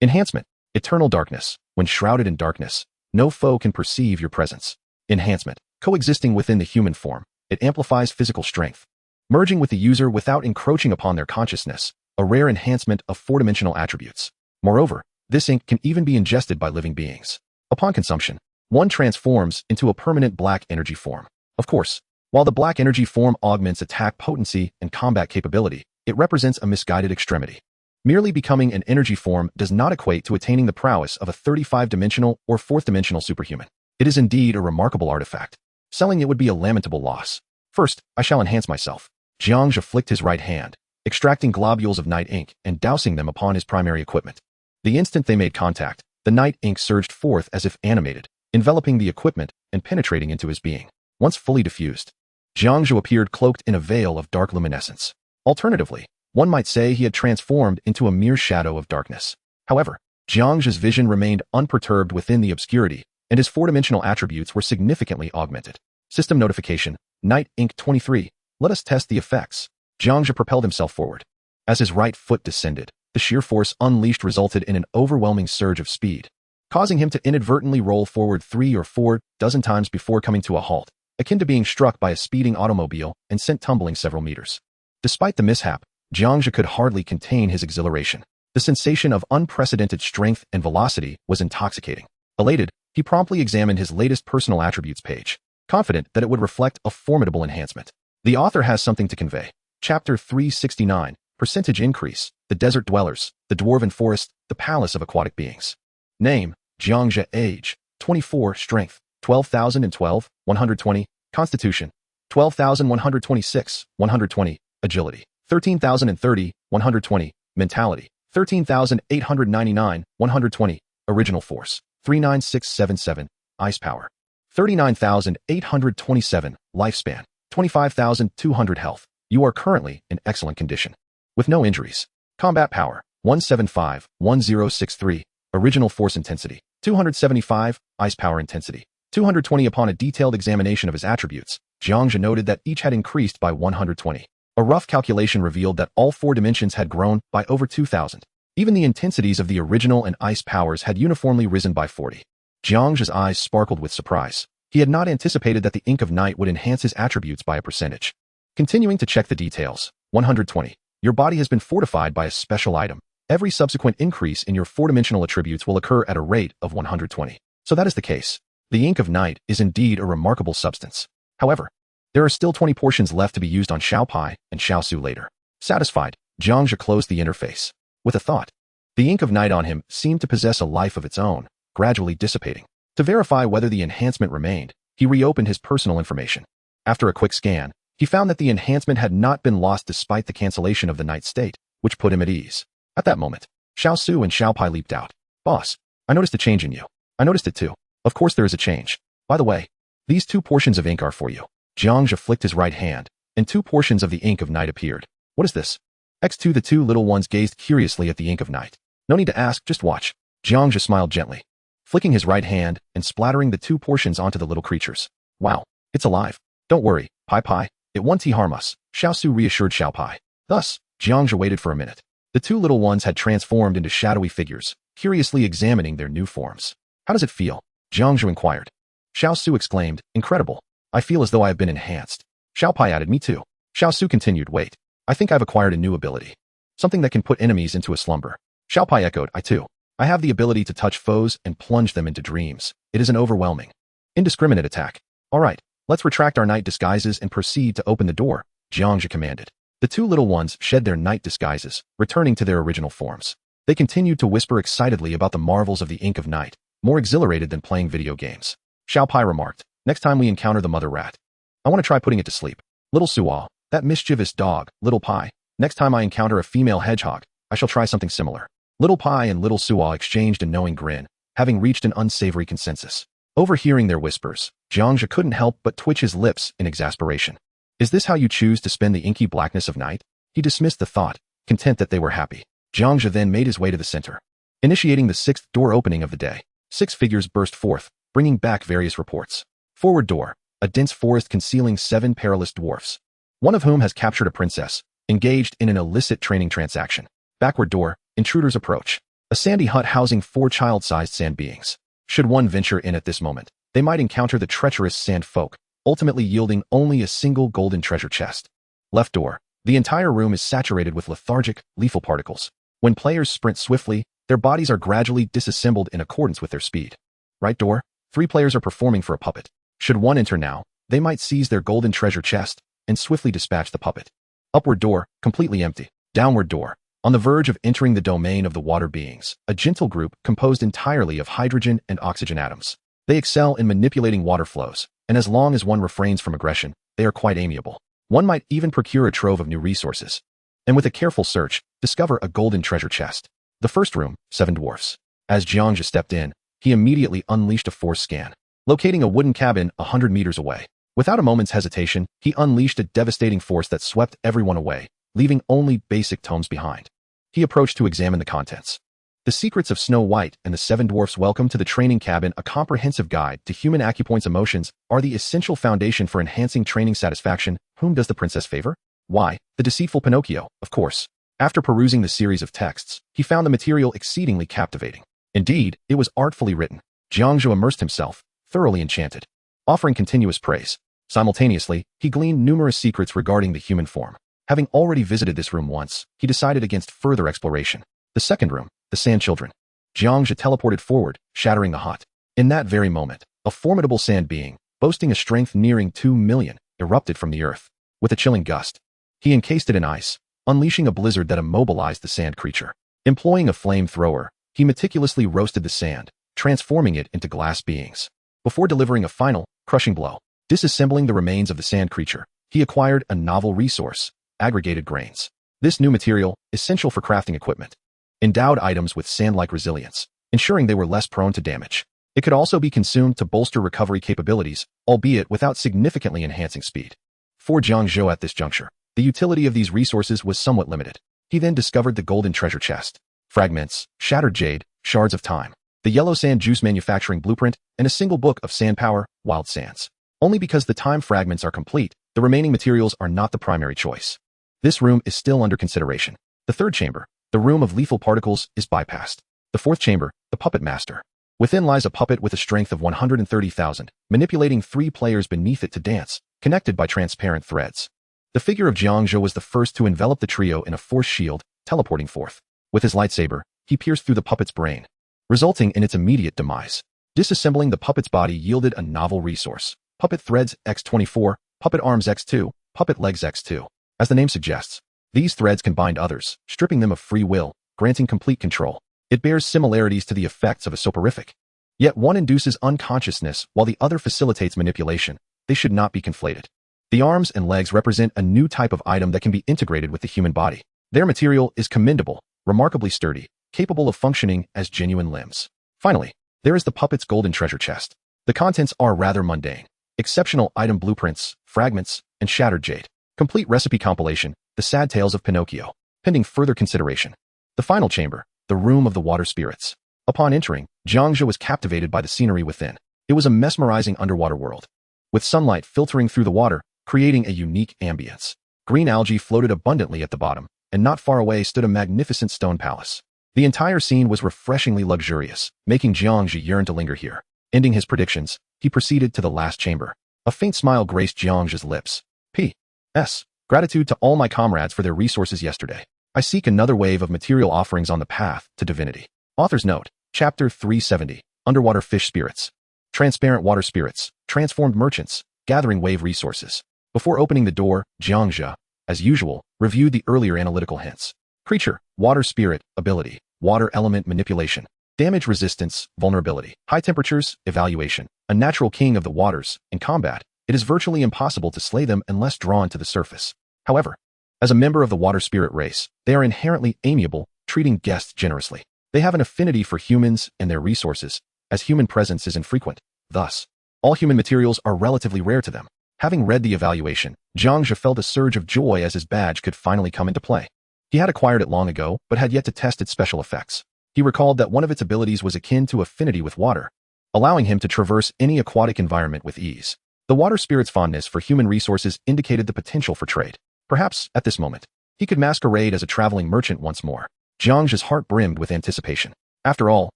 Enhancement. Eternal darkness. When shrouded in darkness, no foe can perceive your presence. Enhancement. Coexisting within the human form, it amplifies physical strength. Merging with the user without encroaching upon their consciousness, a rare enhancement of four-dimensional attributes. Moreover, this ink can even be ingested by living beings. Upon consumption, one transforms into a permanent black energy form. Of course, while the black energy form augments attack potency and combat capability, it represents a misguided extremity. Merely becoming an energy form does not equate to attaining the prowess of a 35-dimensional or fourth-dimensional superhuman. It is indeed a remarkable artifact. Selling it would be a lamentable loss. First, I shall enhance myself. Jiang Zhe flicked his right hand, extracting globules of night ink and dousing them upon his primary equipment. The instant they made contact, the night ink surged forth as if animated, enveloping the equipment and penetrating into his being. Once fully diffused, Jiang Zhe appeared cloaked in a veil of dark luminescence. Alternatively, one might say he had transformed into a mere shadow of darkness. However, Jiang Zhe's vision remained unperturbed within the obscurity, and his four-dimensional attributes were significantly augmented. System notification, Night Inc. 23. Let us test the effects. Jiang Zhe propelled himself forward. As his right foot descended, the sheer force unleashed resulted in an overwhelming surge of speed, causing him to inadvertently roll forward 3 or 4 dozen times before coming to a halt, akin to being struck by a speeding automobile and sent tumbling several meters. Despite the mishap, Jiang Zhe could hardly contain his exhilaration. The sensation of unprecedented strength and velocity was intoxicating. Elated, he promptly examined his latest personal attributes page, confident that it would reflect a formidable enhancement. The author has something to convey. Chapter 369, Percentage Increase, The Desert Dwellers, The Dwarven Forest, The Palace of Aquatic Beings. Name, Jiang Zhe. Age, 24. Strength, 12,012, 120. Constitution, 12,126, 120. Agility, 13,030, 120. Mentality, 13,899, 120. Original Force, 39677. Ice Power, 39,827. Lifespan, 25,200. Health. You are currently in excellent condition, with no injuries. Combat Power, 175, 1063. Original Force Intensity, 275. Ice Power Intensity, 220. Upon a detailed examination of his attributes, Jiang Zhe noted that each had increased by 120. A rough calculation revealed that all 4 dimensions had grown by over 2,000. Even the intensities of the original and ice powers had uniformly risen by 40. Jiang Zhe's eyes sparkled with surprise. He had not anticipated that the Ink of Night would enhance his attributes by a percentage. Continuing to check the details, 120. Your body has been fortified by a special item. Every subsequent increase in your 4-dimensional attributes will occur at a rate of 120. So that is the case. The Ink of Night is indeed a remarkable substance. However, there are still 20 portions left to be used on Xiao Pai and Xiao Su later. Satisfied, Jiang Zhe closed the interface. With a thought, the Ink of Night on him seemed to possess a life of its own, gradually dissipating. To verify whether the enhancement remained, he reopened his personal information. After a quick scan, he found that the enhancement had not been lost despite the cancellation of the night state, which put him at ease. At that moment, Xiao Su and Xiao Pai leaped out. Boss, I noticed a change in you. I noticed it too. Of course there is a change. By the way, these 2 portions of ink are for you. Jiang Zhe flicked his right hand, and 2 portions of the ink of night appeared. What is this? X2 The 2 little ones gazed curiously at the ink of night. No need to ask, just watch. Jiang Zhe smiled gently, flicking his right hand and splattering the 2 portions onto the little creatures. Wow, it's alive. Don't worry, Pai Pai, it won't harm us, Xiao Su reassured Xiao Pai. Thus, Jiang Zhe waited for a minute. The 2 little ones had transformed into shadowy figures, curiously examining their new forms. How does it feel? Jiang Zhe inquired. Xiao Su exclaimed, incredible. I feel as though I have been enhanced. Xiao Pai added, me too. Xiao Su continued, wait. I think I've acquired a new ability. Something that can put enemies into a slumber. Xiao Pai echoed, I too. I have the ability to touch foes and plunge them into dreams. It is an overwhelming, indiscriminate attack. All right, let's retract our night disguises and proceed to open the door, Jiang Zhe commanded. The 2 little ones shed their night disguises, returning to their original forms. They continued to whisper excitedly about the marvels of the ink of night, more exhilarated than playing video games. Xiao Pai remarked, next time we encounter the mother rat, I want to try putting it to sleep. Little Suo, that mischievous dog, Little Pai, next time I encounter a female hedgehog, I shall try something similar. Little Pai and Little Suo exchanged a knowing grin, having reached an unsavory consensus. Overhearing their whispers, Jiang Zhe couldn't help but twitch his lips in exasperation. Is this how you choose to spend the inky blackness of night? He dismissed the thought, content that they were happy. Jiang Zhe then made his way to the center. Initiating the 6th door opening of the day, 6 figures burst forth, bringing back various reports. Forward door, a dense forest concealing 7 perilous dwarfs, one of whom has captured a princess, engaged in an illicit training transaction. Backward door, intruders approach. A sandy hut housing 4 child-sized sand beings. Should one venture in at this moment, they might encounter the treacherous sand folk, ultimately yielding only a single golden treasure chest. Left door, the entire room is saturated with lethargic, lethal particles. When players sprint swiftly, their bodies are gradually disassembled in accordance with their speed. Right door, 3 players are performing for a puppet. Should one enter now, they might seize their golden treasure chest and swiftly dispatch the puppet. Upward door, completely empty. Downward door, on the verge of entering the domain of the water beings, a gentle group composed entirely of hydrogen and oxygen atoms. They excel in manipulating water flows, and as long as one refrains from aggression, they are quite amiable. One might even procure a trove of new resources, and with a careful search, discover a golden treasure chest. The first room, 7 dwarfs. As Jiang Zhe stepped in, he immediately unleashed a force scan, locating a wooden cabin 100 meters away. Without a moment's hesitation, he unleashed a devastating force that swept everyone away, leaving only basic tomes behind. He approached to examine the contents. The Secrets of Snow White and the 7 Dwarfs Welcome to the Training Cabin, a comprehensive guide to human acupoints emotions, are the essential foundation for enhancing training satisfaction. Whom does the princess favor? Why, the deceitful Pinocchio, of course. After perusing the series of texts, he found the material exceedingly captivating. Indeed, it was artfully written. Jiang Zhe immersed himself, thoroughly enchanted, offering continuous praise. Simultaneously, he gleaned numerous secrets regarding the human form. Having already visited this room once, he decided against further exploration. The second room, the Sand Children. Jiang Zhe teleported forward, shattering the hut. In that very moment, a formidable sand being, boasting a strength nearing 2 million, erupted from the earth. With a chilling gust, he encased it in ice, unleashing a blizzard that immobilized the sand creature. Employing a flamethrower, he meticulously roasted the sand, transforming it into glass beings. Before delivering a final, crushing blow, disassembling the remains of the sand creature, he acquired a novel resource, aggregated grains. This new material, essential for crafting equipment, endowed items with sand-like resilience, ensuring they were less prone to damage. It could also be consumed to bolster recovery capabilities, albeit without significantly enhancing speed. For Jiang Zhe at this juncture, the utility of these resources was somewhat limited. He then discovered the golden treasure chest, fragments, shattered jade, shards of time, the yellow sand juice manufacturing blueprint, and a single book of sand power, wild sands. Only because the time fragments are complete, the remaining materials are not the primary choice. This room is still under consideration. The third chamber, the room of lethal particles, is bypassed. The fourth chamber, the puppet master. Within lies a puppet with a strength of 130,000, manipulating 3 players beneath it to dance, connected by transparent threads. The figure of Jiang Zhe was the first to envelop the trio in a force shield, teleporting forth. With his lightsaber, he pierced through the puppet's brain, resulting in its immediate demise. Disassembling the puppet's body yielded a novel resource. Puppet threads X24, puppet arms X2, puppet legs X2. As the name suggests, these threads can bind others, stripping them of free will, granting complete control. It bears similarities to the effects of a soporific. Yet one induces unconsciousness while the other facilitates manipulation. They should not be conflated. The arms and legs represent a new type of item that can be integrated with the human body. Their material is commendable, remarkably sturdy, capable of functioning as genuine limbs. Finally, there is the puppet's golden treasure chest. The contents are rather mundane. Exceptional item blueprints, fragments, and shattered jade. Complete recipe compilation, the sad tales of Pinocchio, pending further consideration. The final chamber, the room of the water spirits. Upon entering, Jiang Zhe was captivated by the scenery within. It was a mesmerizing underwater world, with sunlight filtering through the water, creating a unique ambience. Green algae floated abundantly at the bottom, and not far away stood a magnificent stone palace. The entire scene was refreshingly luxurious, making Jiang Zhe yearn to linger here. Ending his predictions, he proceeded to the last chamber. A faint smile graced Jiang Zhe's lips. P.S. Gratitude to all my comrades for their resources yesterday. I seek another wave of material offerings on the path to divinity. Author's note, Chapter 370, Underwater Fish Spirits. Transparent water spirits, transformed merchants, gathering wave resources. Before opening the door, Jiang Zhe, as usual, reviewed the earlier analytical hints. Creature, water spirit, ability, water element manipulation, damage resistance, vulnerability, high temperatures, evaluation, a natural king of the waters. In combat, it is virtually impossible to slay them unless drawn to the surface. However, as a member of the water spirit race, they are inherently amiable, treating guests generously. They have an affinity for humans and their resources, as human presence is infrequent. Thus, all human materials are relatively rare to them. Having read the evaluation, Jiang Zhe felt a surge of joy as his badge could finally come into play. He had acquired it long ago, but had yet to test its special effects. He recalled that one of its abilities was akin to affinity with water, allowing him to traverse any aquatic environment with ease. The water spirit's fondness for human resources indicated the potential for trade. Perhaps, at this moment, he could masquerade as a traveling merchant once more. Jiang Zhe's heart brimmed with anticipation. After all,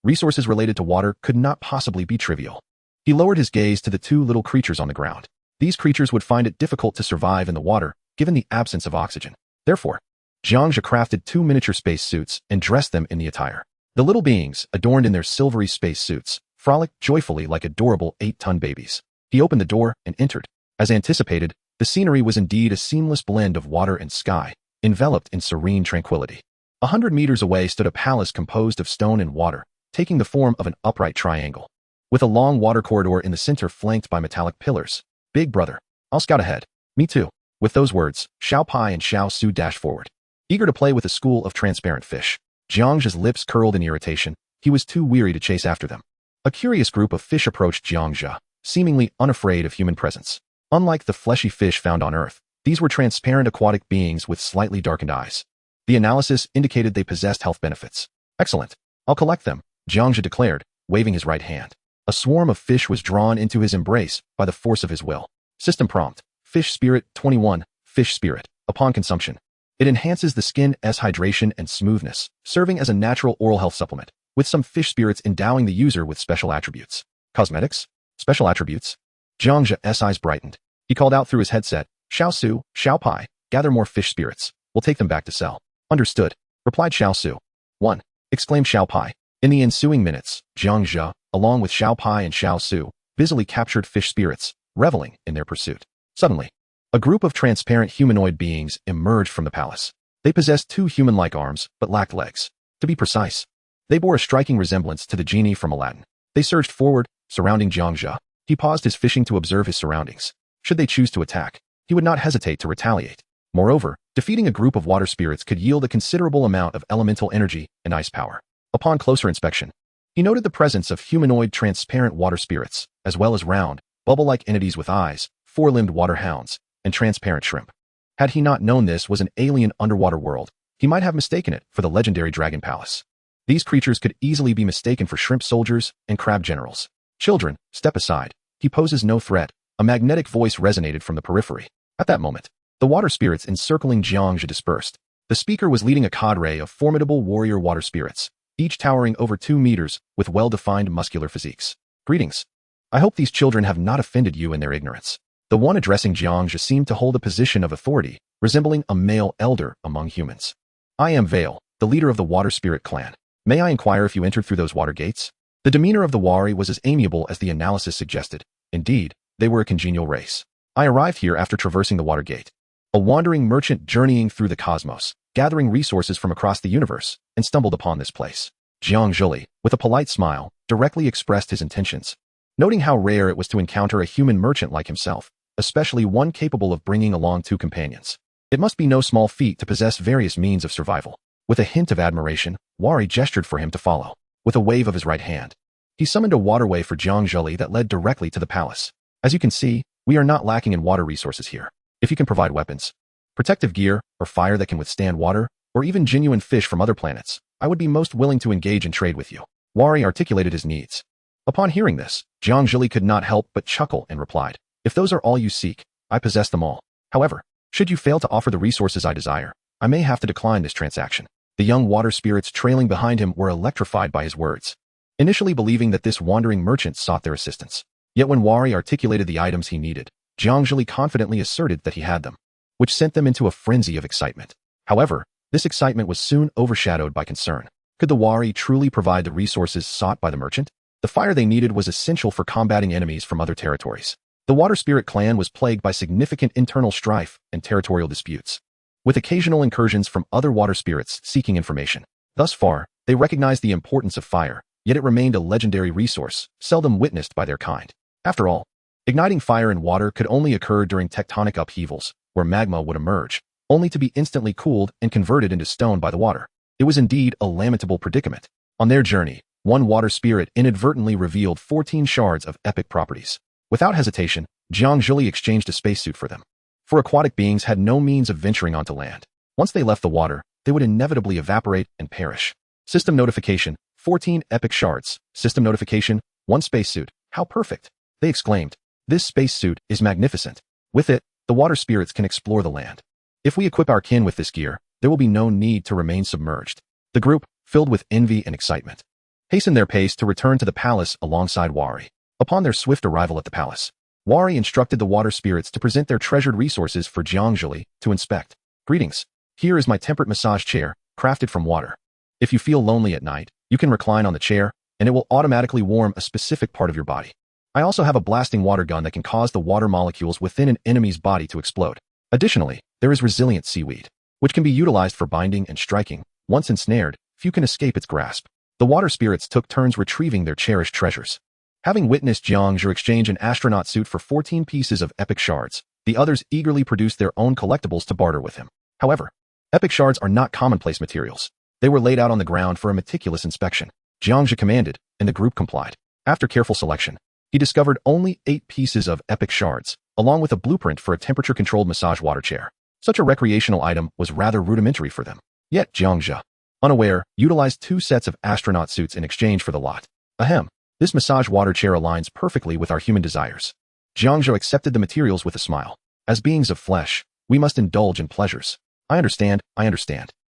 resources related to water could not possibly be trivial. He lowered his gaze to the two little creatures on the ground. These creatures would find it difficult to survive in the water, given the absence of oxygen. Therefore, Jiang Zhe crafted 2 miniature space suits and dressed them in the attire. The little beings, adorned in their silvery space suits, frolicked joyfully like adorable 8-ton babies. He opened the door and entered. As anticipated, the scenery was indeed a seamless blend of water and sky, enveloped in serene tranquility. 100 meters away stood a palace composed of stone and water, taking the form of an upright triangle, with a long water corridor in the center flanked by metallic pillars. Big brother, I'll scout ahead. Me too. With those words, Xiao Pai and Xiao Su dashed forward, eager to play with a school of transparent fish. Jiang Zhe's lips curled in irritation. He was too weary to chase after them. A curious group of fish approached Jiang Zhe, seemingly unafraid of human presence. Unlike the fleshy fish found on Earth, these were transparent aquatic beings with slightly darkened eyes. The analysis indicated they possessed health benefits. Excellent. I'll collect them, Jiang Zhe declared, waving his right hand. A swarm of fish was drawn into his embrace by the force of his will. System prompt, Fish Spirit 21, Fish Spirit. Upon consumption, it enhances the skin's hydration and smoothness, serving as a natural oral health supplement, with some fish spirits endowing the user with special attributes. Cosmetics? Special attributes? Jiang Zhe's eyes brightened. He called out through his headset, Xiao Su, Xiao Pai, gather more fish spirits. We'll take them back to sell. Understood, replied Xiao Su. 1. Exclaimed Xiao Pai. In the ensuing minutes, Jiang Zhe, along with Xiao Pai and Xiao Su, busily captured fish spirits, reveling in their pursuit. Suddenly, a group of transparent humanoid beings emerged from the palace. They possessed 2 human-like arms, but lacked legs. To be precise, they bore a striking resemblance to the genie from Aladdin. They surged forward, surrounding Jiang Zhe. He paused his fishing to observe his surroundings. Should they choose to attack, he would not hesitate to retaliate. Moreover, defeating a group of water spirits could yield a considerable amount of elemental energy and ice power. Upon closer inspection, he noted the presence of humanoid transparent water spirits, as well as round, bubble-like entities with eyes, 4-limbed water hounds, and transparent shrimp. Had he not known this was an alien underwater world, he might have mistaken it for the legendary Dragon Palace. These creatures could easily be mistaken for shrimp soldiers and crab generals. Children, step aside. He poses no threat. A magnetic voice resonated from the periphery. At that moment, the water spirits encircling Jiang Zhe dispersed. The speaker was leading a cadre of formidable warrior water spirits, each towering over 2 meters with well-defined muscular physiques. Greetings. I hope these children have not offended you in their ignorance. The one addressing Jiang Zhe seemed to hold a position of authority, resembling a male elder among humans. I am Vale, the leader of the water spirit clan. May I inquire if you entered through those water gates? The demeanor of the Wari was as amiable as the analysis suggested. Indeed, they were a congenial race. I arrived here after traversing the water gate. A wandering merchant journeying through the cosmos, gathering resources from across the universe, and stumbled upon this place. Jiang Zhe, with a polite smile, directly expressed his intentions. Noting how rare it was to encounter a human merchant like himself, especially one capable of bringing along two companions. It must be no small feat to possess various means of survival. With a hint of admiration, Wari gestured for him to follow. With a wave of his right hand, he summoned a waterway for Jiang Zhe that led directly to the palace. As you can see, we are not lacking in water resources here. If you can provide weapons, protective gear, or fire that can withstand water, or even genuine fish from other planets, I would be most willing to engage in trade with you. Wari articulated his needs. Upon hearing this, Jiang Zhe could not help but chuckle and replied, "If those are all you seek, I possess them all. However, should you fail to offer the resources I desire, I may have to decline this transaction." The young water spirits trailing behind him were electrified by his words, initially believing that this wandering merchant sought their assistance. Yet when Wari articulated the items he needed, Jiang Zhe confidently asserted that he had them, which sent them into a frenzy of excitement. However, this excitement was soon overshadowed by concern. Could the Wari truly provide the resources sought by the merchant? The fire they needed was essential for combating enemies from other territories. The water spirit clan was plagued by significant internal strife and territorial disputes, with occasional incursions from other water spirits seeking information. Thus far, they recognized the importance of fire, yet it remained a legendary resource, seldom witnessed by their kind. After all, igniting fire in water could only occur during tectonic upheavals, where magma would emerge, only to be instantly cooled and converted into stone by the water. It was indeed a lamentable predicament. On their journey, one water spirit inadvertently revealed 14 shards of epic properties. Without hesitation, Jiang Zhe exchanged a spacesuit for them. For aquatic beings had no means of venturing onto land. Once they left the water, they would inevitably evaporate and perish. System notification, 14 epic shards. System notification, 1 spacesuit. How perfect! They exclaimed. This spacesuit is magnificent. With it, the water spirits can explore the land. If we equip our kin with this gear, there will be no need to remain submerged. The group, filled with envy and excitement, hastened their pace to return to the palace alongside Wari. Upon their swift arrival at the palace, Wari instructed the water spirits to present their treasured resources for Jiang Zhe to inspect. Greetings. Here is my temperate massage chair, crafted from water. If you feel lonely at night, you can recline on the chair, and it will automatically warm a specific part of your body. I also have a blasting water gun that can cause the water molecules within an enemy's body to explode. Additionally, there is resilient seaweed, which can be utilized for binding and striking. Once ensnared, few can escape its grasp. The water spirits took turns retrieving their cherished treasures. Having witnessed Jiang Zhe exchange an astronaut suit for 14 pieces of epic shards, the others eagerly produced their own collectibles to barter with him. However, epic shards are not commonplace materials. They were laid out on the ground for a meticulous inspection. Jiang Zhe commanded, and the group complied. After careful selection, he discovered only 8 pieces of epic shards, along with a blueprint for a temperature-controlled massage water chair. Such a recreational item was rather rudimentary for them. Yet Jiang Zhe, unaware, utilized 2 sets of astronaut suits in exchange for the lot. Ahem. This massage water chair aligns perfectly with our human desires. Jiang Zhe accepted the materials with a smile. As beings of flesh, we must indulge in pleasures. I understand.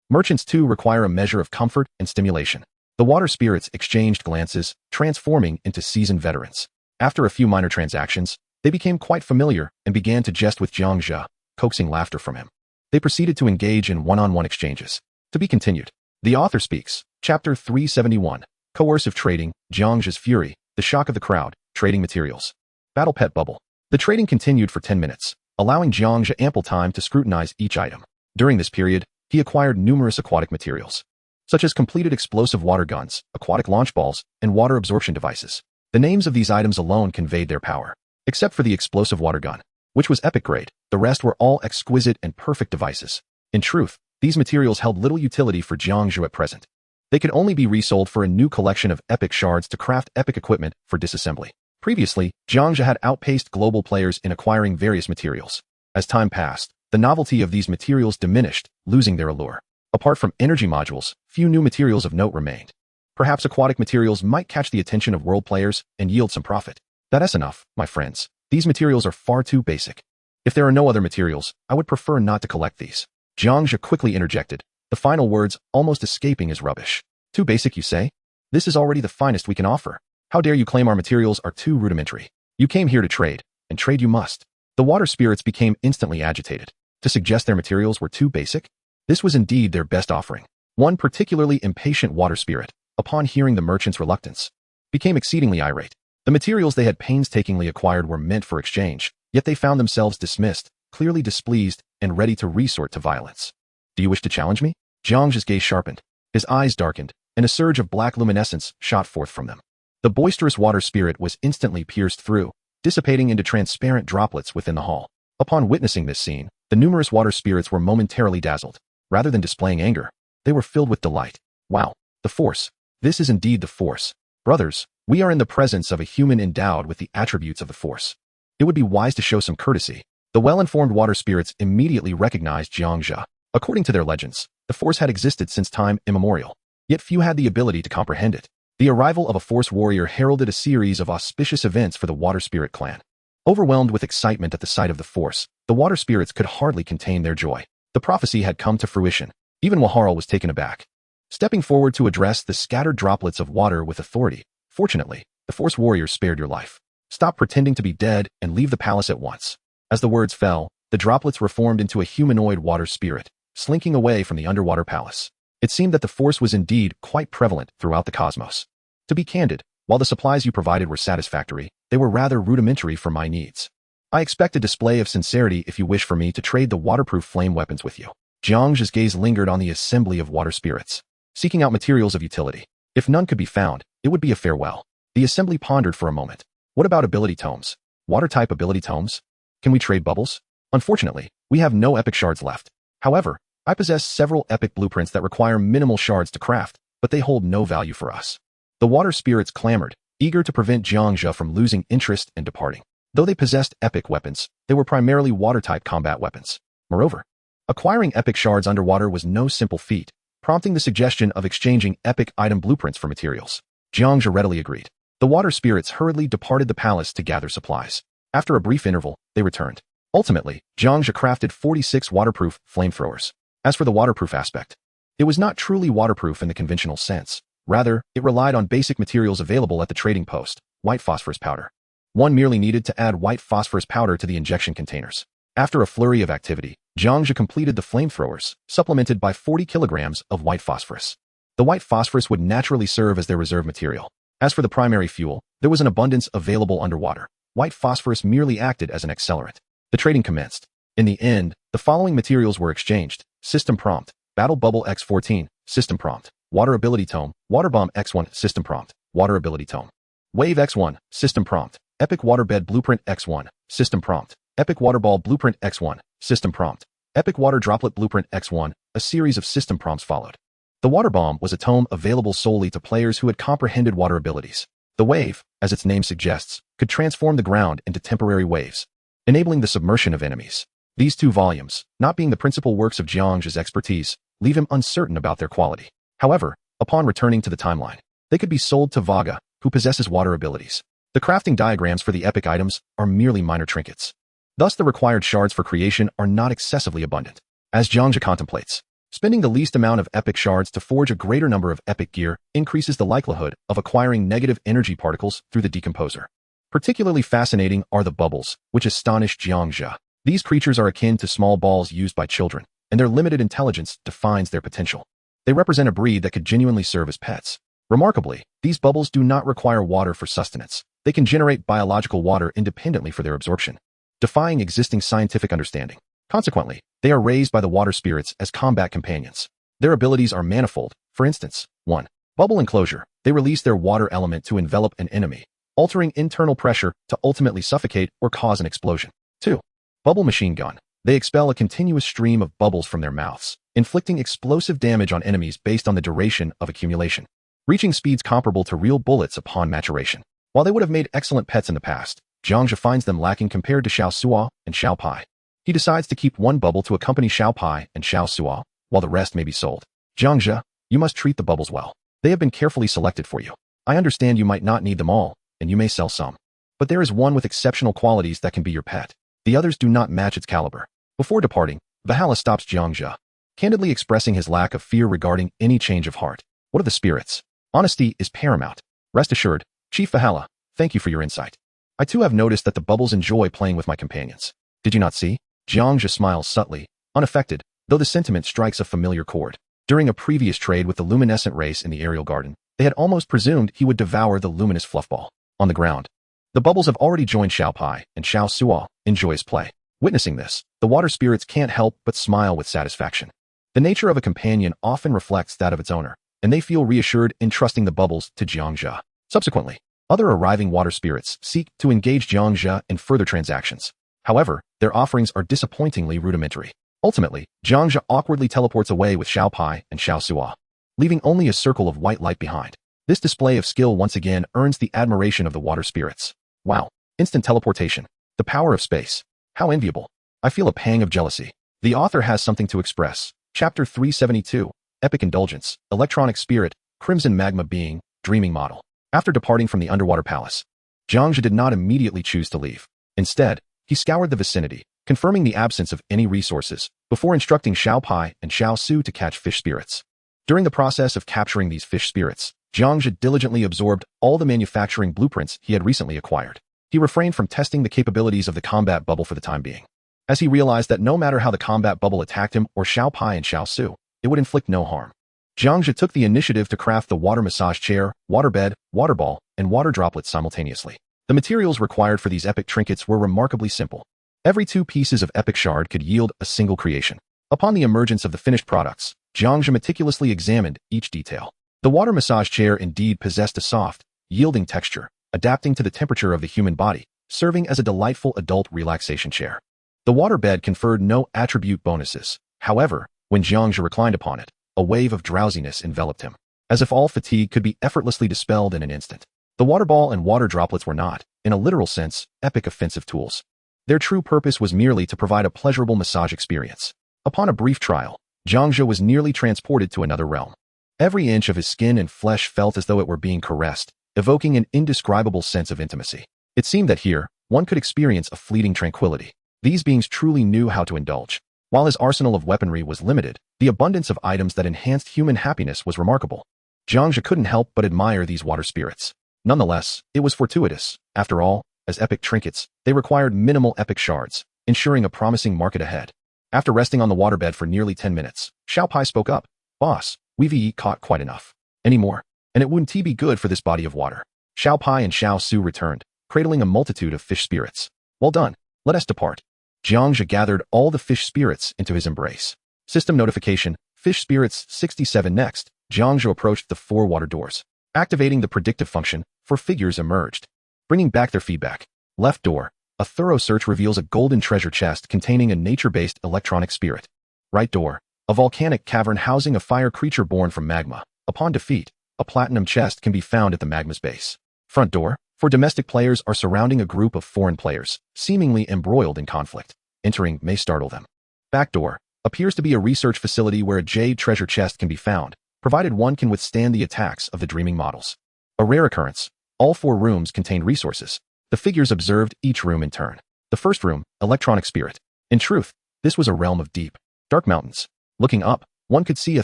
Merchants too require a measure of comfort and stimulation. The water spirits exchanged glances, transforming into seasoned veterans. After a few minor transactions, they became quite familiar and began to jest with Jiang Zhe, coaxing laughter from him. They proceeded to engage in one-on-one exchanges. To be continued. The author speaks. Chapter 371. Coercive trading, Jiang Zhe's fury, the shock of the crowd, trading materials. Battle pet bubble. The trading continued for 10 minutes, allowing Jiang Zhe ample time to scrutinize each item. During this period, he acquired numerous aquatic materials, such as completed explosive water guns, aquatic launch balls, and water absorption devices. The names of these items alone conveyed their power. Except for the explosive water gun, which was epic grade, the rest were all exquisite and perfect devices. In truth, these materials held little utility for Jiang Zhe at present. They could only be resold for a new collection of epic shards to craft epic equipment for disassembly. Previously, Jiang Zhe had outpaced global players in acquiring various materials. As time passed, the novelty of these materials diminished, losing their allure. Apart from energy modules, few new materials of note remained. Perhaps aquatic materials might catch the attention of world players and yield some profit. That's enough, my friends. These materials are far too basic. If there are no other materials, I would prefer not to collect these. Jiang Zhe quickly interjected, the final words almost escaping his rubbish. Too basic, you say? This is already the finest we can offer. How dare you claim our materials are too rudimentary? You came here to trade, and trade you must. The water spirits became instantly agitated. To suggest their materials were too basic? This was indeed their best offering. One particularly impatient water spirit, upon hearing the merchant's reluctance, became exceedingly irate. The materials they had painstakingly acquired were meant for exchange, yet they found themselves dismissed, clearly displeased, and ready to resort to violence. Do you wish to challenge me? Jiang Zhe's gaze sharpened. His eyes darkened, and a surge of black luminescence shot forth from them. The boisterous water spirit was instantly pierced through, dissipating into transparent droplets within the hall. Upon witnessing this scene, the numerous water spirits were momentarily dazzled. Rather than displaying anger, they were filled with delight. Wow, the Force. This is indeed the Force. Brothers, we are in the presence of a human endowed with the attributes of the Force. It would be wise to show some courtesy. The well-informed water spirits immediately recognized Jiang Zhe. According to their legends, the Force had existed since time immemorial. Yet few had the ability to comprehend it. The arrival of a Force warrior heralded a series of auspicious events for the water spirit clan. Overwhelmed with excitement at the sight of the Force, the water spirits could hardly contain their joy. The prophecy had come to fruition. Even Waharl was taken aback. Stepping forward to address the scattered droplets of water with authority, fortunately, the Force warrior spared your life. Stop pretending to be dead and leave the palace at once. As the words fell, the droplets reformed into a humanoid water spirit, slinking away from the underwater palace. It seemed that the Force was indeed quite prevalent throughout the cosmos. To be candid, while the supplies you provided were satisfactory, they were rather rudimentary for my needs. I expect a display of sincerity if you wish for me to trade the waterproof flame weapons with you. Jiang Zhe's gaze lingered on the assembly of water spirits, seeking out materials of utility. If none could be found, it would be a farewell. The assembly pondered for a moment. What about ability tomes? Water-type ability tomes? Can we trade bubbles? Unfortunately, we have no epic shards left. However, I possess several epic blueprints that require minimal shards to craft, but they hold no value for us. The water spirits clamored, eager to prevent Jiang Zhe from losing interest and departing. Though they possessed epic weapons, they were primarily water-type combat weapons. Moreover, acquiring epic shards underwater was no simple feat, prompting the suggestion of exchanging epic item blueprints for materials. Jiang Zhe readily agreed. The water spirits hurriedly departed the palace to gather supplies. After a brief interval, they returned. Ultimately, Jiang Zhe crafted 46 waterproof flamethrowers. As for the waterproof aspect, it was not truly waterproof in the conventional sense. Rather, it relied on basic materials available at the trading post, white phosphorus powder. One merely needed to add white phosphorus powder to the injection containers. After a flurry of activity, Jiang Zhe completed the flamethrowers, supplemented by 40 kilograms of white phosphorus. The white phosphorus would naturally serve as their reserve material. As for the primary fuel, there was an abundance available underwater. White phosphorus merely acted as an accelerant. The trading commenced. In the end, the following materials were exchanged. System prompt, Battle Bubble X14, System prompt, Water Ability Tome, Water Bomb X1, System prompt, Water Ability Tome. Wave X1, System prompt, Epic Waterbed Blueprint X1, System prompt, Epic Waterball Blueprint X1, System prompt, Epic Water Droplet Blueprint X1. A series of system prompts followed. The Water Bomb was a tome available solely to players who had comprehended water abilities. The wave, as its name suggests, could transform the ground into temporary waves, enabling the submersion of enemies. These two volumes, not being the principal works of Jiang Zhe's expertise, leave him uncertain about their quality. However, upon returning to the timeline, they could be sold to Vaga, who possesses water abilities. The crafting diagrams for the epic items are merely minor trinkets. Thus the required shards for creation are not excessively abundant. As Jiang Zhe contemplates, spending the least amount of epic shards to forge a greater number of epic gear increases the likelihood of acquiring negative energy particles through the decomposer. Particularly fascinating are the bubbles, which astonished Jiang Zhe. These creatures are akin to small balls used by children, and their limited intelligence defines their potential. They represent a breed that could genuinely serve as pets. Remarkably, these bubbles do not require water for sustenance. They can generate biological water independently for their absorption, defying existing scientific understanding. Consequently, they are raised by the water spirits as combat companions. Their abilities are manifold. For instance, 1. Bubble enclosure. They release their water element to envelop an enemy, altering internal pressure to ultimately suffocate or cause an explosion. 2. Bubble machine gun. They expel a continuous stream of bubbles from their mouths, inflicting explosive damage on enemies based on the duration of accumulation, reaching speeds comparable to real bullets upon maturation. While they would have made excellent pets in the past, Jiang Zhe finds them lacking compared to Xiao Suo and Xiao Pai. He decides to keep one bubble to accompany Xiao Pai and Xiao Suo, while the rest may be sold. Jiang Zhe, you must treat the bubbles well. They have been carefully selected for you. I understand you might not need them all, and you may sell some. But there is one with exceptional qualities that can be your pet. The others do not match its caliber. Before departing, Valhalla stops Jiang Zhe, candidly expressing his lack of fear regarding any change of heart. What of the spirits? Honesty is paramount. Rest assured, Chief Valhalla, thank you for your insight. I too have noticed that the bubbles enjoy playing with my companions. Did you not see? Jiang Zhe smiles subtly, unaffected, though the sentiment strikes a familiar chord. During a previous trade with the luminescent race in the aerial garden, they had almost presumed he would devour the luminous fluffball. On the ground, the bubbles have already joined Xiao Pai and Xiao Suo in joyous play. Witnessing this, the water spirits can't help but smile with satisfaction. The nature of a companion often reflects that of its owner, and they feel reassured entrusting the bubbles to Jiang Zhe. Subsequently, other arriving water spirits seek to engage Jiang Zhe in further transactions. However, their offerings are disappointingly rudimentary. Ultimately, Jiang Zhe awkwardly teleports away with Xiao Pai and Xiao Sua, leaving only a circle of white light behind. This display of skill once again earns the admiration of the water spirits. Wow. Instant teleportation. The power of space. How enviable. I feel a pang of jealousy. The author has something to express. Chapter 372. Epic Indulgence. Electronic Spirit. Crimson Magma Being. Dreaming Model. After departing from the underwater palace, Jiang Zhe did not immediately choose to leave. Instead, he scoured the vicinity, confirming the absence of any resources, before instructing Xiao Pai and Xiao Su to catch fish spirits. During the process of capturing these fish spirits, Jiang Zhe diligently absorbed all the manufacturing blueprints he had recently acquired. He refrained from testing the capabilities of the combat bubble for the time being, as he realized that no matter how the combat bubble attacked him or Xiao Pai and Xiao Su, it would inflict no harm. Jiang Zhe took the initiative to craft the water massage chair, water bed, water ball, and water droplets simultaneously. The materials required for these epic trinkets were remarkably simple. Every 2 pieces of epic shard could yield a single creation. Upon the emergence of the finished products, Jiang Zhe meticulously examined each detail. The water massage chair indeed possessed a soft, yielding texture, adapting to the temperature of the human body, serving as a delightful adult relaxation chair. The water bed conferred no attribute bonuses. However, when Jiang Zhe reclined upon it, a wave of drowsiness enveloped him, as if all fatigue could be effortlessly dispelled in an instant. The water ball and water droplets were not, in a literal sense, epic offensive tools. Their true purpose was merely to provide a pleasurable massage experience. Upon a brief trial, Jiang Zhe was nearly transported to another realm. Every inch of his skin and flesh felt as though it were being caressed, evoking an indescribable sense of intimacy. It seemed that here, one could experience a fleeting tranquility. These beings truly knew how to indulge. While his arsenal of weaponry was limited, the abundance of items that enhanced human happiness was remarkable. Jiang Zhe couldn't help but admire these water spirits. Nonetheless, it was fortuitous. After all, as epic trinkets, they required minimal epic shards, ensuring a promising market ahead. After resting on the waterbed for nearly 10 minutes, Xiao Pai spoke up. Boss, we've caught quite enough. Any more? And it wouldn't be good for this body of water. Xiao Pai and Xiao Su returned, cradling a multitude of fish spirits. Well done. Let us depart. Jiang Zhe gathered all the fish spirits into his embrace. System notification, Fish Spirits 67 next. Jiang Zhe approached the 4 water doors. Activating the predictive function, 4 figures emerged, bringing back their feedback. Left door. A thorough search reveals a golden treasure chest containing a nature-based electronic spirit. Right door. A volcanic cavern housing a fire creature born from magma. Upon defeat, a platinum chest can be found at the magma's base. Front door. 4 domestic players are surrounding a group of foreign players, seemingly embroiled in conflict. Entering may startle them. Back door. Appears to be a research facility where a jade treasure chest can be found, provided one can withstand the attacks of the dreaming models. A rare occurrence. All 4 rooms contain resources. The figures observed each room in turn. The first room, electronic spirit. In truth, this was a realm of deep, dark mountains. Looking up, one could see a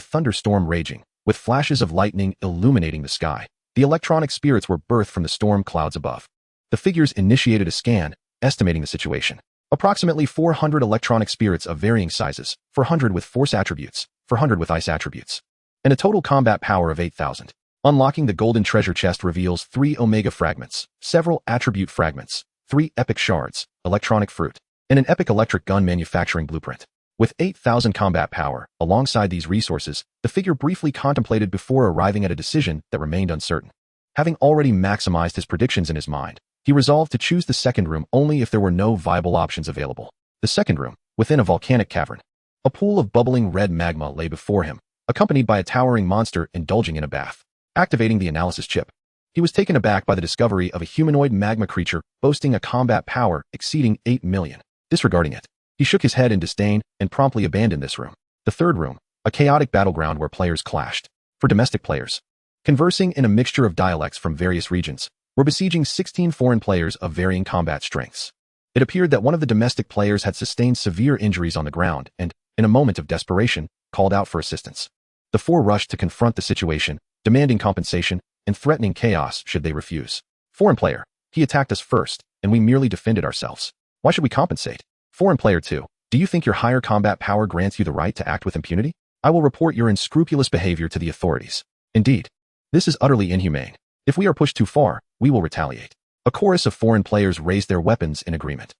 thunderstorm raging, with flashes of lightning illuminating the sky. The electronic spirits were birthed from the storm clouds above. The figures initiated a scan, estimating the situation. Approximately 400 electronic spirits of varying sizes, 400 with force attributes, 400 with ice attributes, and a total combat power of 8,000. Unlocking the golden treasure chest reveals 3 omega fragments, several attribute fragments, 3 epic shards, electronic fruit, and an epic electric gun manufacturing blueprint. With 8,000 combat power, alongside these resources, the figure briefly contemplated before arriving at a decision that remained uncertain. Having already maximized his predictions in his mind, he resolved to choose the second room only if there were no viable options available. The second room, within a volcanic cavern. A pool of bubbling red magma lay before him, accompanied by a towering monster indulging in a bath. Activating the analysis chip, he was taken aback by the discovery of a humanoid magma creature boasting a combat power exceeding 8 million. Disregarding it, he shook his head in disdain and promptly abandoned this room. The third room, a chaotic battleground where players clashed. For domestic players, conversing in a mixture of dialects from various regions, were besieging 16 foreign players of varying combat strengths. It appeared that one of the domestic players had sustained severe injuries on the ground and, in a moment of desperation, called out for assistance. The 4 rushed to confront the situation, demanding compensation and threatening chaos should they refuse. Foreign player, he attacked us first, and we merely defended ourselves. Why should we compensate? Foreign player 2, do you think your higher combat power grants you the right to act with impunity? I will report your unscrupulous behavior to the authorities. Indeed, this is utterly inhumane. If we are pushed too far, we will retaliate. A chorus of foreign players raised their weapons in agreement.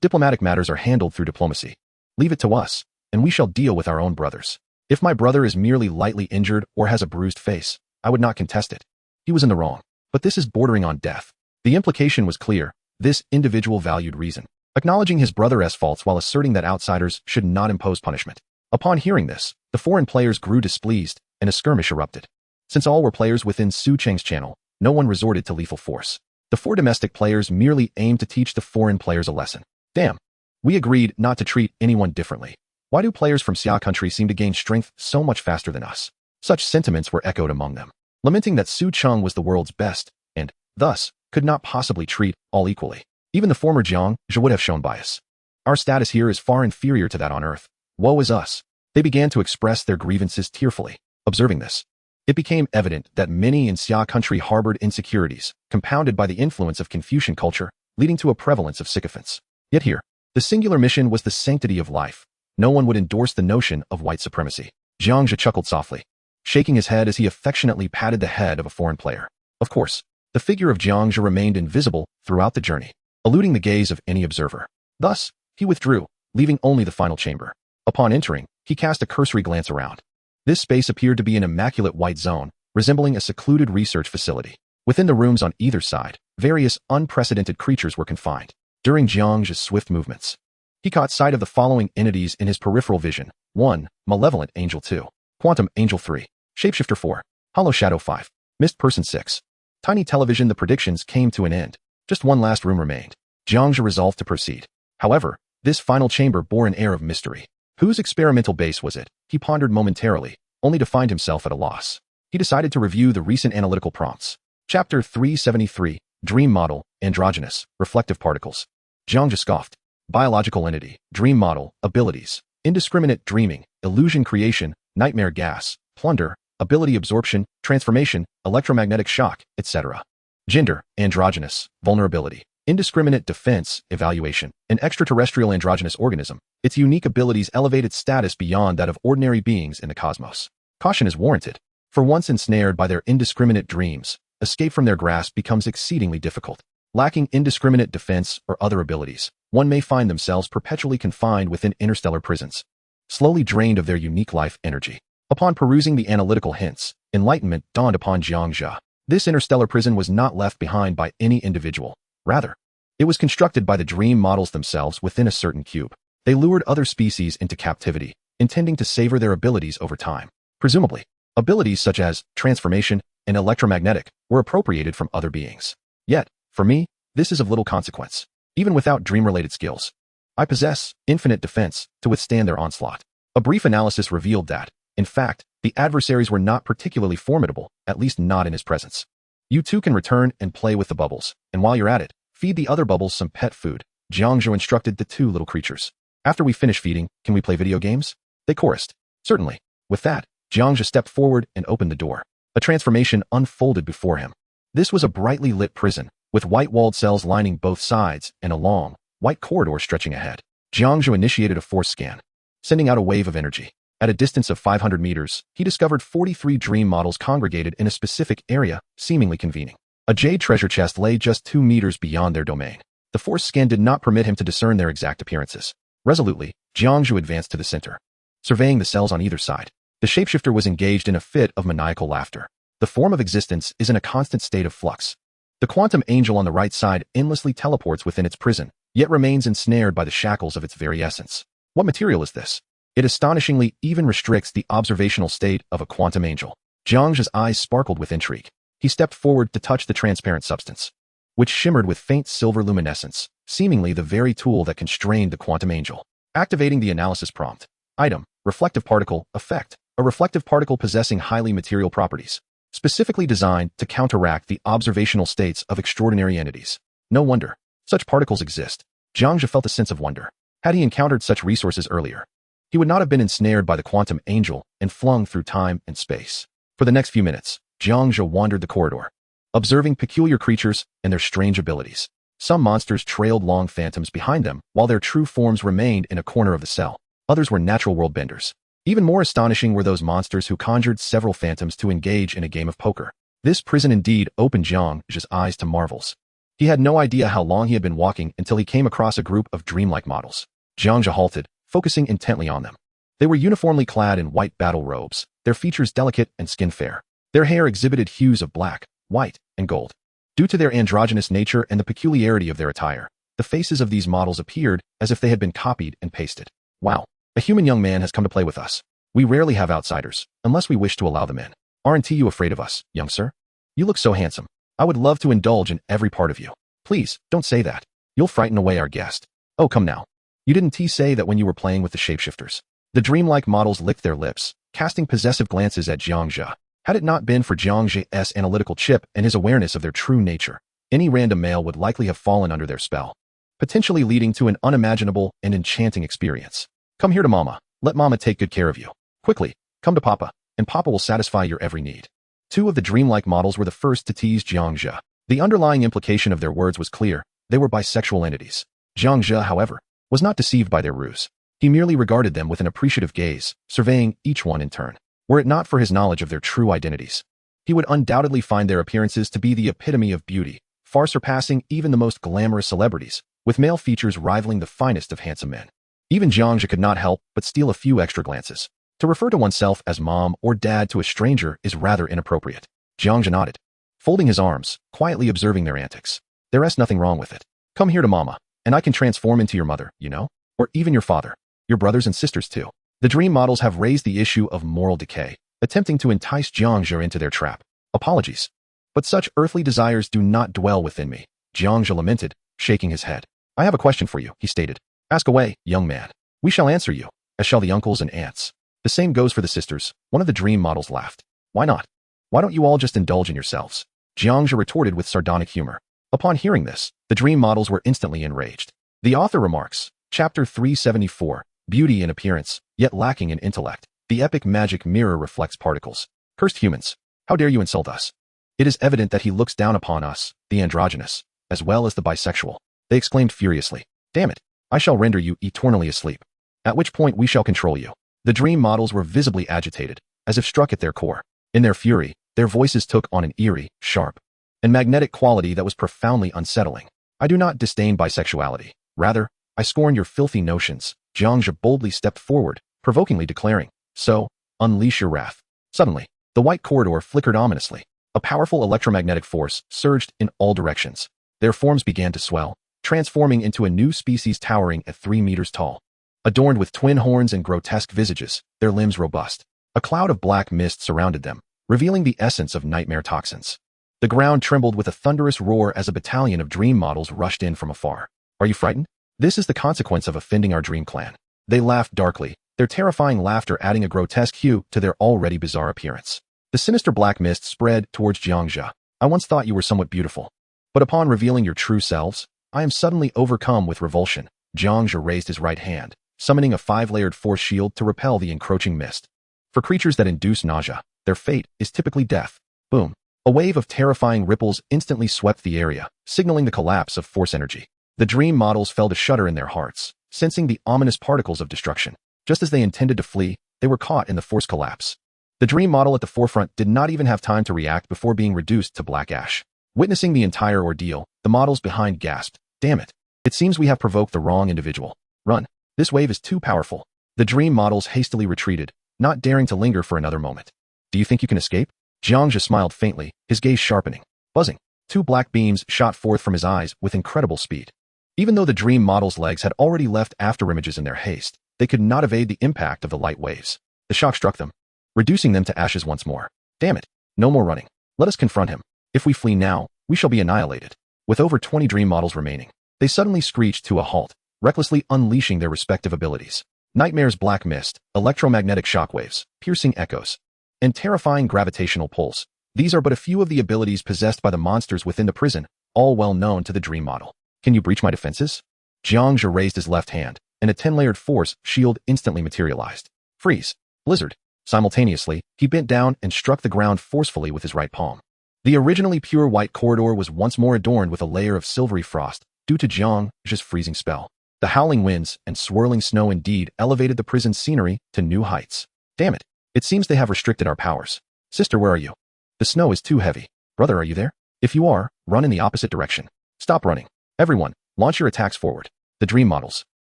Diplomatic matters are handled through diplomacy. Leave it to us, and we shall deal with our own brothers. If my brother is merely lightly injured or has a bruised face, I would not contest it. He was in the wrong. But this is bordering on death. The implication was clear. This individual valued reason, acknowledging his brother's faults while asserting that outsiders should not impose punishment. Upon hearing this, the foreign players grew displeased, and a skirmish erupted. Since all were players within Su Cheng's channel, no one resorted to lethal force. The 4 domestic players merely aimed to teach the foreign players a lesson. Damn. We agreed not to treat anyone differently. Why do players from Xia country seem to gain strength so much faster than us? Such sentiments were echoed among them, lamenting that Su Cheng was the world's best, and, thus, could not possibly treat all equally. Even the former Jiang Zhe would have shown bias. Our status here is far inferior to that on Earth. Woe is us. They began to express their grievances tearfully. Observing this, it became evident that many in Xia country harbored insecurities, compounded by the influence of Confucian culture, leading to a prevalence of sycophants. Yet here, the singular mission was the sanctity of life. No one would endorse the notion of white supremacy. Jiang Zhe chuckled softly, shaking his head as he affectionately patted the head of a foreign player. Of course, the figure of Jiang Zhe remained invisible throughout the journey, eluding the gaze of any observer. Thus, he withdrew, leaving only the final chamber. Upon entering, he cast a cursory glance around. This space appeared to be an immaculate white zone, resembling a secluded research facility. Within the rooms on either side, various unprecedented creatures were confined. During Jiang Zhe's swift movements, he caught sight of the following entities in his peripheral vision. 1. Malevolent Angel 2. Quantum Angel 3. Shapeshifter 4. Hollow Shadow 5. Mist Person 6. Tiny Television. The predictions came to an end. Just one last room remained. Jiang Zhe resolved to proceed. However, this final chamber bore an air of mystery. Whose experimental base was it? He pondered momentarily, only to find himself at a loss. He decided to review the recent analytical prompts. Chapter 373, Dream Model, Androgynous, Reflective Particles. Jiang Zhe scoffed. Biological entity, dream model, abilities, indiscriminate dreaming, illusion creation, nightmare gas, plunder, ability absorption, transformation, electromagnetic shock, etc. Gender, androgynous, vulnerability, indiscriminate defense, evaluation, an extraterrestrial androgynous organism. Its unique abilities elevate its status beyond that of ordinary beings in the cosmos. Caution is warranted. For once ensnared by their indiscriminate dreams, escape from their grasp becomes exceedingly difficult. Lacking indiscriminate defense or other abilities, one may find themselves perpetually confined within interstellar prisons, slowly drained of their unique life energy. Upon perusing the analytical hints, enlightenment dawned upon Jiang Zhe. This interstellar prison was not left behind by any individual. Rather, it was constructed by the dream models themselves within a certain cube. They lured other species into captivity, intending to savor their abilities over time. Presumably, abilities such as transformation and electromagnetic were appropriated from other beings. Yet, for me, this is of little consequence. Even without dream-related skills, I possess infinite defense to withstand their onslaught. A brief analysis revealed that, in fact, the adversaries were not particularly formidable, at least not in his presence. You too can return and play with the bubbles, and while you're at it, feed the other bubbles some pet food. Jiang Zhe instructed the 2 little creatures. After we finish feeding, can we play video games? They chorused. Certainly. With that, Jiang Zhe stepped forward and opened the door. A transformation unfolded before him. This was a brightly lit prison, with white-walled cells lining both sides and a long, white corridor stretching ahead. Jiang Zhe initiated a force scan, sending out a wave of energy. At a distance of 500 meters, he discovered 43 dream models congregated in a specific area, seemingly convening. A jade treasure chest lay just 2 meters beyond their domain. The force scan did not permit him to discern their exact appearances. Resolutely, Jiang Zhe advanced to the center, surveying the cells on either side. The shapeshifter was engaged in a fit of maniacal laughter. The form of existence is in a constant state of flux. The quantum angel on the right side endlessly teleports within its prison, yet remains ensnared by the shackles of its very essence. What material is this? It astonishingly even restricts the observational state of a quantum angel. Jiang Zhe's eyes sparkled with intrigue. He stepped forward to touch the transparent substance, which shimmered with faint silver luminescence, seemingly the very tool that constrained the quantum angel. Activating the analysis prompt. Item, reflective particle, effect. A reflective particle possessing highly material properties, specifically designed to counteract the observational states of extraordinary entities. No wonder such particles exist. Jiang Zhe felt a sense of wonder. Had he encountered such resources earlier, he would not have been ensnared by the quantum angel and flung through time and space. For the next few minutes, Jiang Zhe wandered the corridor, observing peculiar creatures and their strange abilities. Some monsters trailed long phantoms behind them, while their true forms remained in a corner of the cell. Others were natural world benders. Even more astonishing were those monsters who conjured several phantoms to engage in a game of poker. This prison indeed opened Jiang Zhe's eyes to marvels. He had no idea how long he had been walking until he came across a group of dreamlike models. Jiang Zhe halted, focusing intently on them. They were uniformly clad in white battle robes, their features delicate and skin fair. Their hair exhibited hues of black, white, and gold. Due to their androgynous nature and the peculiarity of their attire, the faces of these models appeared as if they had been copied and pasted. Wow, a human young man has come to play with us. We rarely have outsiders, unless we wish to allow them in. Aren't you afraid of us, young sir? You look so handsome. I would love to indulge in every part of you. Please, don't say that. You'll frighten away our guest. Oh, come now. You didn't say that when you were playing with the shapeshifters. The dreamlike models licked their lips, casting possessive glances at Jiang Zhe. Had it not been for Jiang Zhe's analytical chip and his awareness of their true nature, any random male would likely have fallen under their spell, potentially leading to an unimaginable and enchanting experience. Come here to Mama. Let Mama take good care of you. Quickly, come to Papa, and Papa will satisfy your every need. Two of the dreamlike models were the first to tease Jiang Zhe. The underlying implication of their words was clear. They were bisexual entities. Jiang Zhe, however, was not deceived by their ruse. He merely regarded them with an appreciative gaze, surveying each one in turn. Were it not for his knowledge of their true identities, he would undoubtedly find their appearances to be the epitome of beauty, far surpassing even the most glamorous celebrities, with male features rivaling the finest of handsome men. Even Jiang Zhe could not help but steal a few extra glances. To refer to oneself as mom or dad to a stranger is rather inappropriate. Jiang Zhe nodded, folding his arms, quietly observing their antics. There is nothing wrong with it. Come here to Mama, and I can transform into your mother, you know? Or even your father. Your brothers and sisters too. The dream models have raised the issue of moral decay, attempting to entice Jiang Zhe into their trap. Apologies. But such earthly desires do not dwell within me, Jiang Zhe lamented, shaking his head. I have a question for you, he stated. Ask away, young man. We shall answer you, as shall the uncles and aunts. The same goes for the sisters. One of the dream models laughed. Why not? Why don't you all just indulge in yourselves? Jiang Zhe retorted with sardonic humor. Upon hearing this, the dream models were instantly enraged. The author remarks, Chapter 374, Beauty in appearance, yet lacking in intellect. The epic magic mirror reflects particles. Cursed humans, how dare you insult us? It is evident that he looks down upon us, the androgynous, as well as the bisexual. They exclaimed furiously. Damn it, I shall render you eternally asleep. At which point we shall control you. The dream models were visibly agitated, as if struck at their core. In their fury, their voices took on an eerie, sharp, and magnetic quality that was profoundly unsettling. I do not disdain bisexuality. Rather, I scorn your filthy notions. Jiang Zhe boldly stepped forward, provokingly declaring, So, unleash your wrath. Suddenly, the white corridor flickered ominously. A powerful electromagnetic force surged in all directions. Their forms began to swell, transforming into a new species towering at 3 meters tall. Adorned with twin horns and grotesque visages, their limbs robust. A cloud of black mist surrounded them, revealing the essence of nightmare toxins. The ground trembled with a thunderous roar as a battalion of dream models rushed in from afar. Are you frightened? This is the consequence of offending our dream clan. They laughed darkly, their terrifying laughter adding a grotesque hue to their already bizarre appearance. The sinister black mist spread towards Jiang Zhe. I once thought you were somewhat beautiful, but upon revealing your true selves, I am suddenly overcome with revulsion. Jiang Zhe raised his right hand, summoning a 5-layered force shield to repel the encroaching mist. For creatures that induce nausea, their fate is typically death. Boom. A wave of terrifying ripples instantly swept the area, signaling the collapse of force energy. The dream models felt a shudder in their hearts, sensing the ominous particles of destruction. Just as they intended to flee, they were caught in the force collapse. The dream model at the forefront did not even have time to react before being reduced to black ash. Witnessing the entire ordeal, the models behind gasped, Damn it. It seems we have provoked the wrong individual. Run. This wave is too powerful. The dream models hastily retreated, not daring to linger for another moment. Do you think you can escape? Jiang Zhe smiled faintly, his gaze sharpening. Buzzing. 2 black beams shot forth from his eyes with incredible speed. Even though the dream models' legs had already left afterimages in their haste, they could not evade the impact of the light waves. The shock struck them, reducing them to ashes once more. Damn it. No more running. Let us confront him. If we flee now, we shall be annihilated. With over 20 dream models remaining, they suddenly screeched to a halt, recklessly unleashing their respective abilities. Nightmare's black mist, electromagnetic shockwaves, piercing echoes, and terrifying gravitational pulse. These are but a few of the abilities possessed by the monsters within the prison, all well known to the dream model. Can you breach my defenses? Jiang Zhe raised his left hand, and a 10-layered force shield instantly materialized. Freeze. Blizzard. Simultaneously, he bent down and struck the ground forcefully with his right palm. The originally pure white corridor was once more adorned with a layer of silvery frost, due to Jiang Zhe's freezing spell. The howling winds and swirling snow indeed elevated the prison's scenery to new heights. Damn it. It seems they have restricted our powers. Sister, where are you? The snow is too heavy. Brother, are you there? If you are, run in the opposite direction. Stop running. Everyone, launch your attacks forward. The dream models,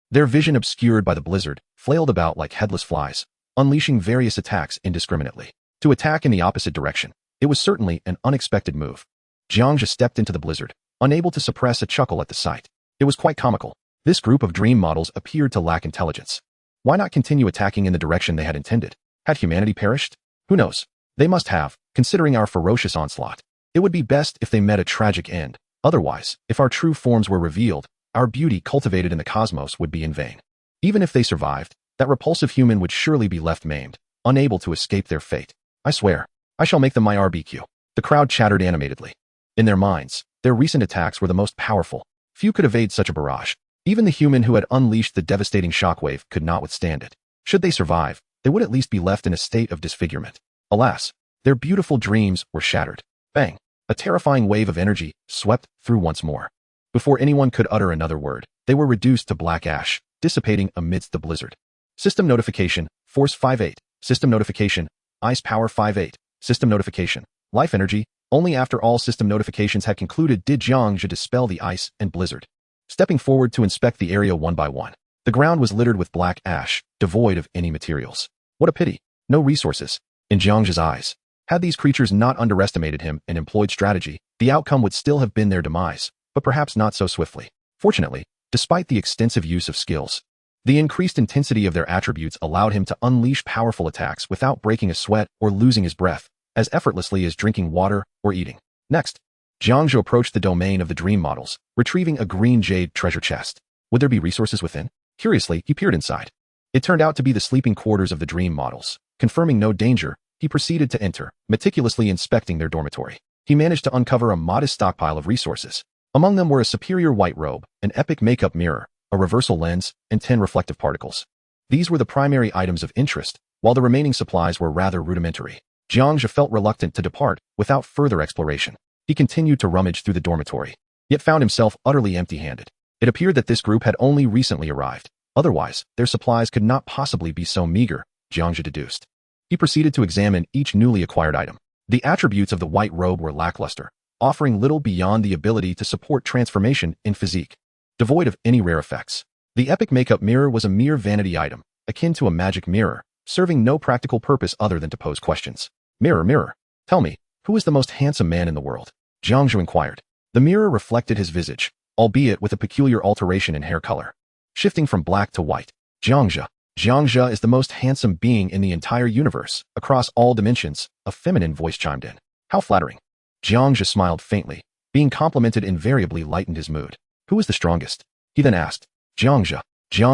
Their vision obscured by the blizzard, flailed about like headless flies, unleashing various attacks indiscriminately. To attack in the opposite direction, it was certainly an unexpected move. Jiang Zhe stepped into the blizzard, unable to suppress a chuckle at the sight. It was quite comical. This group of dream models appeared to lack intelligence. Why not continue attacking in the direction they had intended? Had humanity perished? Who knows? They must have, considering our ferocious onslaught. It would be best if they met a tragic end. Otherwise, if our true forms were revealed, our beauty cultivated in the cosmos would be in vain. Even if they survived, that repulsive human would surely be left maimed, unable to escape their fate. I swear, I shall make them my barbecue. The crowd chattered animatedly. In their minds, their recent attacks were the most powerful. Few could evade such a barrage. Even the human who had unleashed the devastating shockwave could not withstand it. Should they survive, they would at least be left in a state of disfigurement. Alas, their beautiful dreams were shattered. Bang! A terrifying wave of energy swept through once more. Before anyone could utter another word, they were reduced to black ash, dissipating amidst the blizzard. System notification, Force 58. System notification, Ice Power 58. System notification, Life Energy. Only after all system notifications had concluded did Jiang Zhe dispel the ice and blizzard. Stepping forward to inspect the area one by one, the ground was littered with black ash, devoid of any materials. What a pity. No resources. In Jiang Zhe's eyes, had these creatures not underestimated him and employed strategy, the outcome would still have been their demise, but perhaps not so swiftly. Fortunately, despite the extensive use of skills, the increased intensity of their attributes allowed him to unleash powerful attacks without breaking a sweat or losing his breath, as effortlessly as drinking water or eating. Next, Jiang Zhe approached the domain of the dream models, retrieving a green jade treasure chest. Would there be resources within? Curiously, he peered inside. It turned out to be the sleeping quarters of the dream models. Confirming no danger, he proceeded to enter, meticulously inspecting their dormitory. He managed to uncover a modest stockpile of resources. Among them were a superior white robe, an epic makeup mirror, a reversal lens, and 10 reflective particles. These were the primary items of interest, while the remaining supplies were rather rudimentary. Jiang Zhe felt reluctant to depart without further exploration. He continued to rummage through the dormitory, yet found himself utterly empty-handed. It appeared that this group had only recently arrived. Otherwise, their supplies could not possibly be so meager, Jiang Zhe deduced. He proceeded to examine each newly acquired item. The attributes of the white robe were lackluster, offering little beyond the ability to support transformation in physique, devoid of any rare effects. The epic makeup mirror was a mere vanity item, akin to a magic mirror, serving no practical purpose other than to pose questions. Mirror, mirror, tell me, who is the most handsome man in the world? Jiang Zhe inquired. The mirror reflected his visage, albeit with a peculiar alteration in hair color, shifting from black to white. Jiang Zhe is the most handsome being in the entire universe, across all dimensions, a feminine voice chimed in. How flattering. Jiang Zhe smiled faintly. Being complimented invariably lightened his mood. Who is the strongest? He then asked. Jiang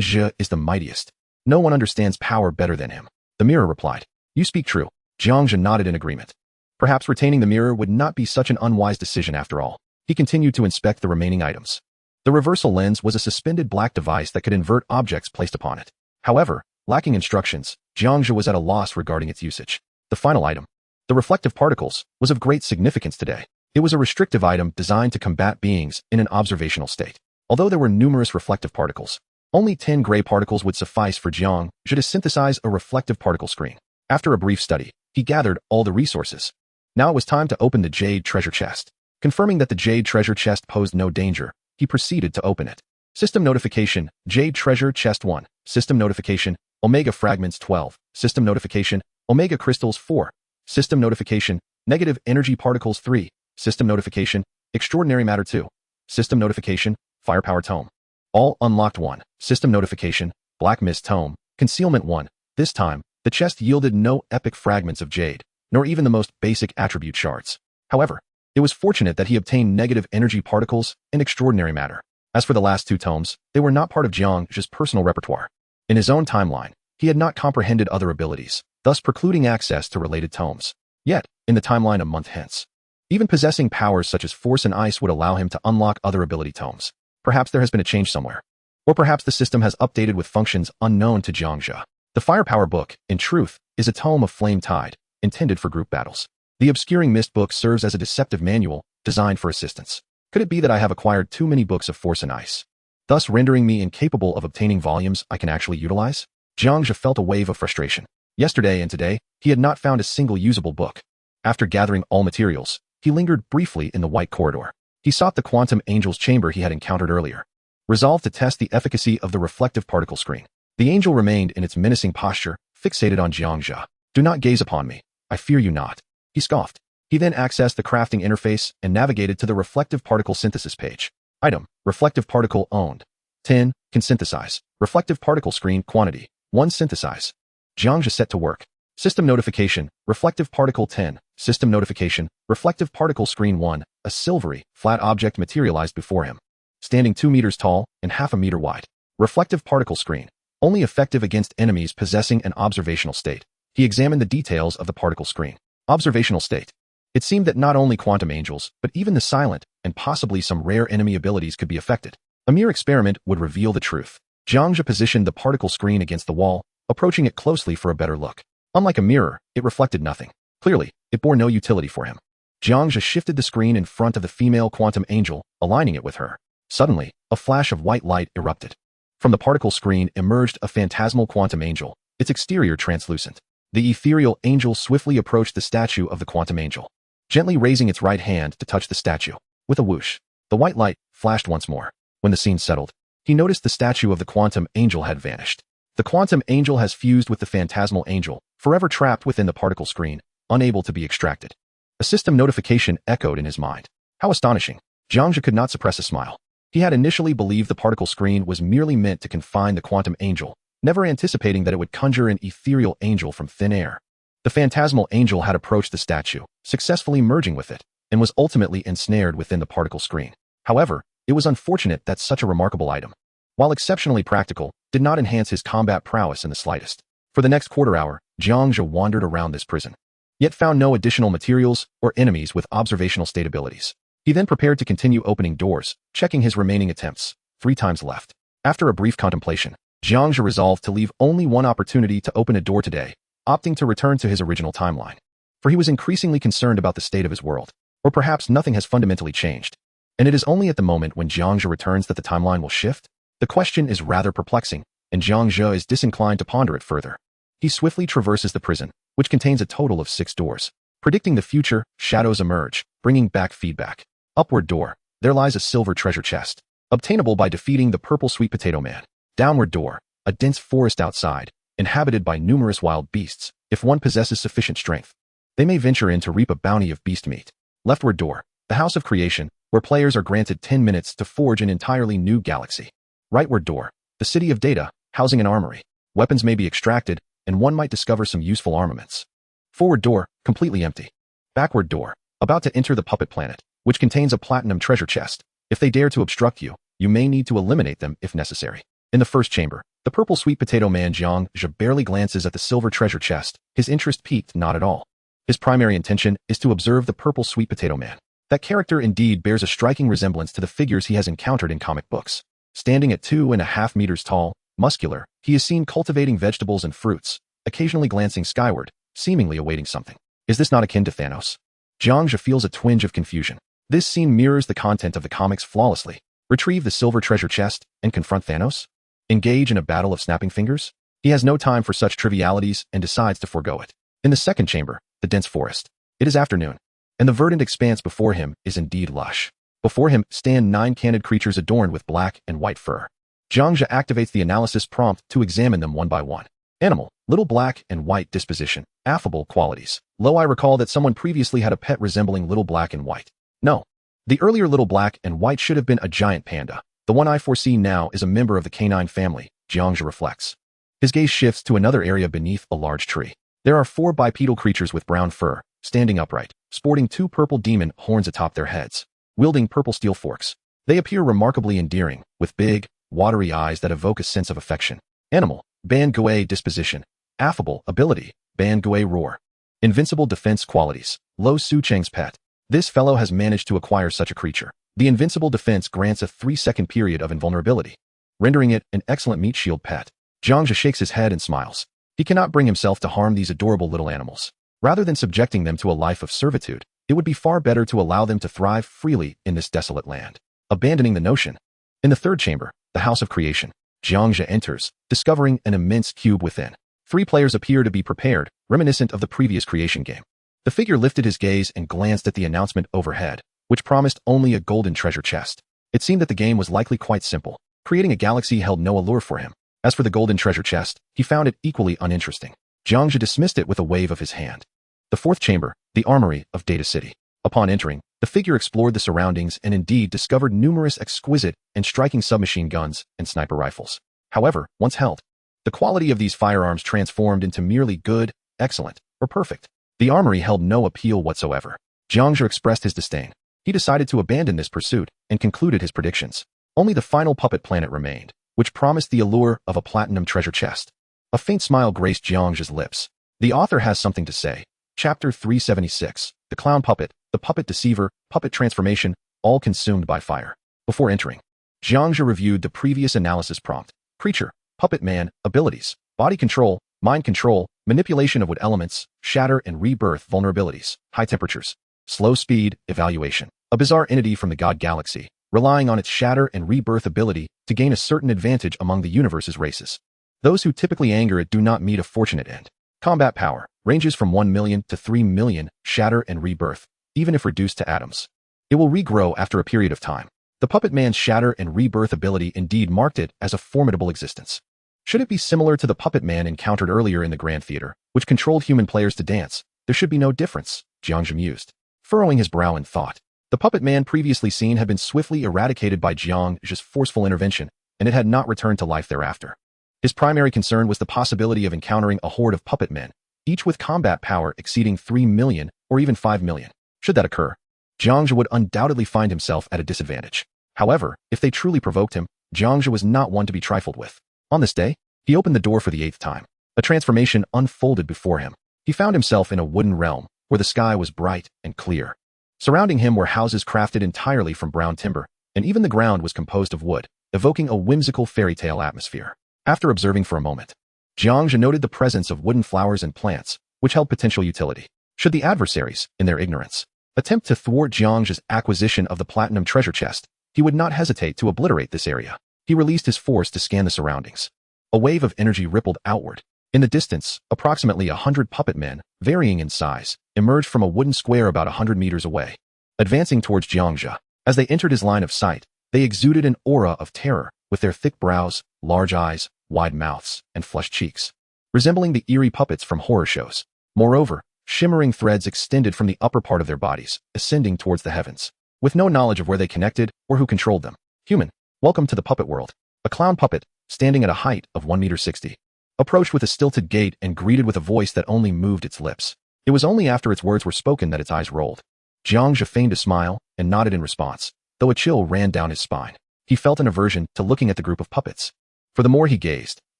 Zhe is the mightiest. No one understands power better than him. The mirror replied. You speak true. Jiang Zhe nodded in agreement. Perhaps retaining the mirror would not be such an unwise decision after all. He continued to inspect the remaining items. The reversal lens was a suspended black device that could invert objects placed upon it. However, lacking instructions, Jiang Zhe was at a loss regarding its usage. The final item, the reflective particles, was of great significance today. It was a restrictive item designed to combat beings in an observational state. Although there were numerous reflective particles, only 10 gray particles would suffice for Jiang Zhe to synthesize a reflective particle screen. After a brief study, he gathered all the resources. Now it was time to open the jade treasure chest. Confirming that the jade treasure chest posed no danger, he proceeded to open it. System notification, Jade Treasure Chest 1. System notification, Omega Fragments 12. System notification, Omega Crystals 4. System notification, Negative Energy Particles 3. System notification, Extraordinary Matter 2. System notification, Firepower Tome. All unlocked 1. System notification, Black Mist Tome, Concealment 1. This time, the chest yielded no epic fragments of jade, nor even the most basic attribute shards. However, it was fortunate that he obtained negative energy particles and extraordinary matter. As for the last 2 tomes, they were not part of Jiang Zhe's personal repertoire. In his own timeline, he had not comprehended other abilities, thus precluding access to related tomes. Yet, in the timeline a month hence, even possessing powers such as force and ice would allow him to unlock other ability tomes. Perhaps there has been a change somewhere. Or perhaps the system has updated with functions unknown to Jiang Zhe. The Firepower Book, in truth, is a tome of Flame Tide, intended for group battles. The Obscuring Mist book serves as a deceptive manual, designed for assistance. Could it be that I have acquired too many books of force and ice, thus rendering me incapable of obtaining volumes I can actually utilize? Jiang Zhe felt a wave of frustration. Yesterday and today, he had not found a single usable book. After gathering all materials, he lingered briefly in the white corridor. He sought the Quantum Angel's chamber he had encountered earlier. resolved to test the efficacy of the reflective particle screen. The angel remained in its menacing posture, fixated on Jiang Zhe. "Do not gaze upon me. I fear you not," he scoffed. He then accessed the crafting interface and navigated to the reflective particle synthesis page. Item: reflective particle owned. 10. Can synthesize. Reflective particle screen quantity. 1 synthesize. Jiang Zhe set to work. System notification, reflective particle 10. System notification, reflective particle screen 1. A silvery, flat object materialized before him, standing 2 meters tall and half a meter wide. Reflective particle screen, only effective against enemies possessing an observational state. He examined the details of the particle screen. Observational state. It seemed that not only quantum angels, but even the silent, and possibly some rare enemy abilities could be affected. A mere experiment would reveal the truth. Jiang Zhe positioned the particle screen against the wall, approaching it closely for a better look. Unlike a mirror, it reflected nothing. Clearly, it bore no utility for him. Jiang Zhe shifted the screen in front of the female quantum angel, aligning it with her. Suddenly, a flash of white light erupted. From the particle screen emerged a phantasmal quantum angel, its exterior translucent. The ethereal angel swiftly approached the statue of the quantum angel, gently raising its right hand to touch the statue. With a whoosh, the white light flashed once more. When the scene settled, he noticed the statue of the quantum angel had vanished. The quantum angel has fused with the phantasmal angel, forever trapped within the particle screen, unable to be extracted. A system notification echoed in his mind. How astonishing. Jiang Zhe could not suppress a smile. He had initially believed the particle screen was merely meant to confine the quantum angel, never anticipating that it would conjure an ethereal angel from thin air. The phantasmal angel had approached the statue, successfully merging with it, and was ultimately ensnared within the particle screen. However, it was unfortunate that such a remarkable item, while exceptionally practical, did not enhance his combat prowess in the slightest. For the next quarter hour, Jiang Zhe wandered around this prison, yet found no additional materials or enemies with observational state abilities. He then prepared to continue opening doors, checking his remaining attempts. 3 times left. After a brief contemplation, Jiang Zhe resolved to leave only one opportunity to open a door today, opting to return to his original timeline. For he was increasingly concerned about the state of his world. Or perhaps nothing has fundamentally changed. And it is only at the moment when Jiang Zhe returns that the timeline will shift? The question is rather perplexing, and Jiang Zhe is disinclined to ponder it further. He swiftly traverses the prison, which contains a total of 6 doors. Predicting the future, shadows emerge, bringing back feedback. Upward door. There lies a silver treasure chest, obtainable by defeating the purple sweet potato man. Downward door. A dense forest outside, inhabited by numerous wild beasts. If one possesses sufficient strength, they may venture in to reap a bounty of beast meat. Leftward door. The house of creation, where players are granted 10 minutes to forge an entirely new galaxy. Rightward door. The city of data, housing an armory. Weapons may be extracted, and one might discover some useful armaments. Forward door, completely empty. Backward door. About to enter the puppet planet, which contains a platinum treasure chest. If they dare to obstruct you, you may need to eliminate them if necessary. In the first chamber, the purple sweet potato man Jiang Zhe barely glances at the silver treasure chest, his interest piqued not at all. His primary intention is to observe the purple sweet potato man. That character indeed bears a striking resemblance to the figures he has encountered in comic books. Standing at 2.5 meters tall, muscular, he is seen cultivating vegetables and fruits, occasionally glancing skyward, seemingly awaiting something. Is this not akin to Thanos? Jiang Zhe feels a twinge of confusion. This scene mirrors the content of the comics flawlessly. Retrieve the silver treasure chest and confront Thanos? Engage in a battle of snapping fingers? He has no time for such trivialities and decides to forego it. In the second chamber, the dense forest. It is afternoon, and the verdant expanse before him is indeed lush. Before him stand 9 candid creatures adorned with black and white fur. Jiang Zhe activates the analysis prompt to examine them one by one. Animal, little black and white disposition, affable qualities. Lo, I recall that someone previously had a pet resembling little black and white. No. The earlier little black and white should have been a giant panda. The one I foresee now is a member of the canine family, Jiang Zhe reflects. His gaze shifts to another area beneath a large tree. There are 4 bipedal creatures with brown fur, standing upright, sporting 2 purple demon horns atop their heads, wielding purple steel forks. They appear remarkably endearing, with big, watery eyes that evoke a sense of affection. Animal, Ban Gui disposition, affable ability, Ban Gui roar. Invincible defense qualities, Lo Su Cheng's pet. This fellow has managed to acquire such a creature. The invincible defense grants a 3-second period of invulnerability, rendering it an excellent meat shield pet. Jiang Zhe shakes his head and smiles. He cannot bring himself to harm these adorable little animals. Rather than subjecting them to a life of servitude, it would be far better to allow them to thrive freely in this desolate land. Abandoning the notion. In the third chamber, the house of creation, Jiang Zhe enters, discovering an immense cube within. 3 players appear to be prepared, reminiscent of the previous creation game. The figure lifted his gaze and glanced at the announcement overhead, which promised only a golden treasure chest. It seemed that the game was likely quite simple. Creating a galaxy held no allure for him. As for the golden treasure chest, he found it equally uninteresting. Jiang Zhe dismissed it with a wave of his hand. The fourth chamber, the armory of Data City. Upon entering, the figure explored the surroundings and indeed discovered numerous exquisite and striking submachine guns and sniper rifles. However, once held, the quality of these firearms transformed into merely good, excellent, or perfect. The armory held no appeal whatsoever. Jiang Zhe expressed his disdain. He decided to abandon this pursuit and concluded his predictions. Only the final puppet planet remained, which promised the allure of a platinum treasure chest. A faint smile graced Jiang Zhe's lips. The author has something to say. Chapter 376, The Clown Puppet, The Puppet Deceiver, Puppet Transformation, all consumed by fire. Before entering, Jiang Zhe reviewed the previous analysis prompt. Creature, Puppet Man, Abilities, Body Control, Mind Control, Manipulation of Wood Elements, Shatter and Rebirth Vulnerabilities, High Temperatures, Slow Speed, Evaluation. A bizarre entity from the God Galaxy, relying on its Shatter and Rebirth ability to gain a certain advantage among the universe's races. Those who typically anger it do not meet a fortunate end. Combat power ranges from 1 million to 3 million, Shatter and Rebirth, even if reduced to atoms. It will regrow after a period of time. The Puppet Man's Shatter and Rebirth ability indeed marked it as a formidable existence. Should it be similar to the Puppet Man encountered earlier in the Grand Theater, which controlled human players to dance, there should be no difference, Jiang Zhe mused, furrowing his brow in thought. The Puppet Man previously seen had been swiftly eradicated by Jiang Zhe's forceful intervention, and it had not returned to life thereafter. His primary concern was the possibility of encountering a horde of puppet men, each with combat power exceeding 3 million or even 5 million. Should that occur, Jiang Zhe would undoubtedly find himself at a disadvantage. However, if they truly provoked him, Jiang Zhe was not one to be trifled with. On this day, he opened the door for the 8th time. A transformation unfolded before him. He found himself in a wooden realm, where the sky was bright and clear. Surrounding him were houses crafted entirely from brown timber, and even the ground was composed of wood, evoking a whimsical fairy tale atmosphere. After observing for a moment, Jiang Zhe noted the presence of wooden flowers and plants, which held potential utility. Should the adversaries, in their ignorance, attempt to thwart Jiang Zhe's acquisition of the platinum treasure chest, he would not hesitate to obliterate this area. He released his force to scan the surroundings. A wave of energy rippled outward. In the distance, approximately 100 puppet men, varying in size, emerged from a wooden square about 100 meters away. Advancing towards Jiang Zhe, as they entered his line of sight, they exuded an aura of terror, with their thick brows, large eyes, wide mouths, and flushed cheeks, resembling the eerie puppets from horror shows. Moreover, shimmering threads extended from the upper part of their bodies, ascending towards the heavens, with no knowledge of where they connected or who controlled them. Human, welcome to the puppet world. A clown puppet, standing at a height of 1.60 meters, approached with a stilted gait and greeted with a voice that only moved its lips. It was only after its words were spoken that its eyes rolled. Jiang Zhe feigned a smile and nodded in response, though a chill ran down his spine. He felt an aversion to looking at the group of puppets. For the more he gazed,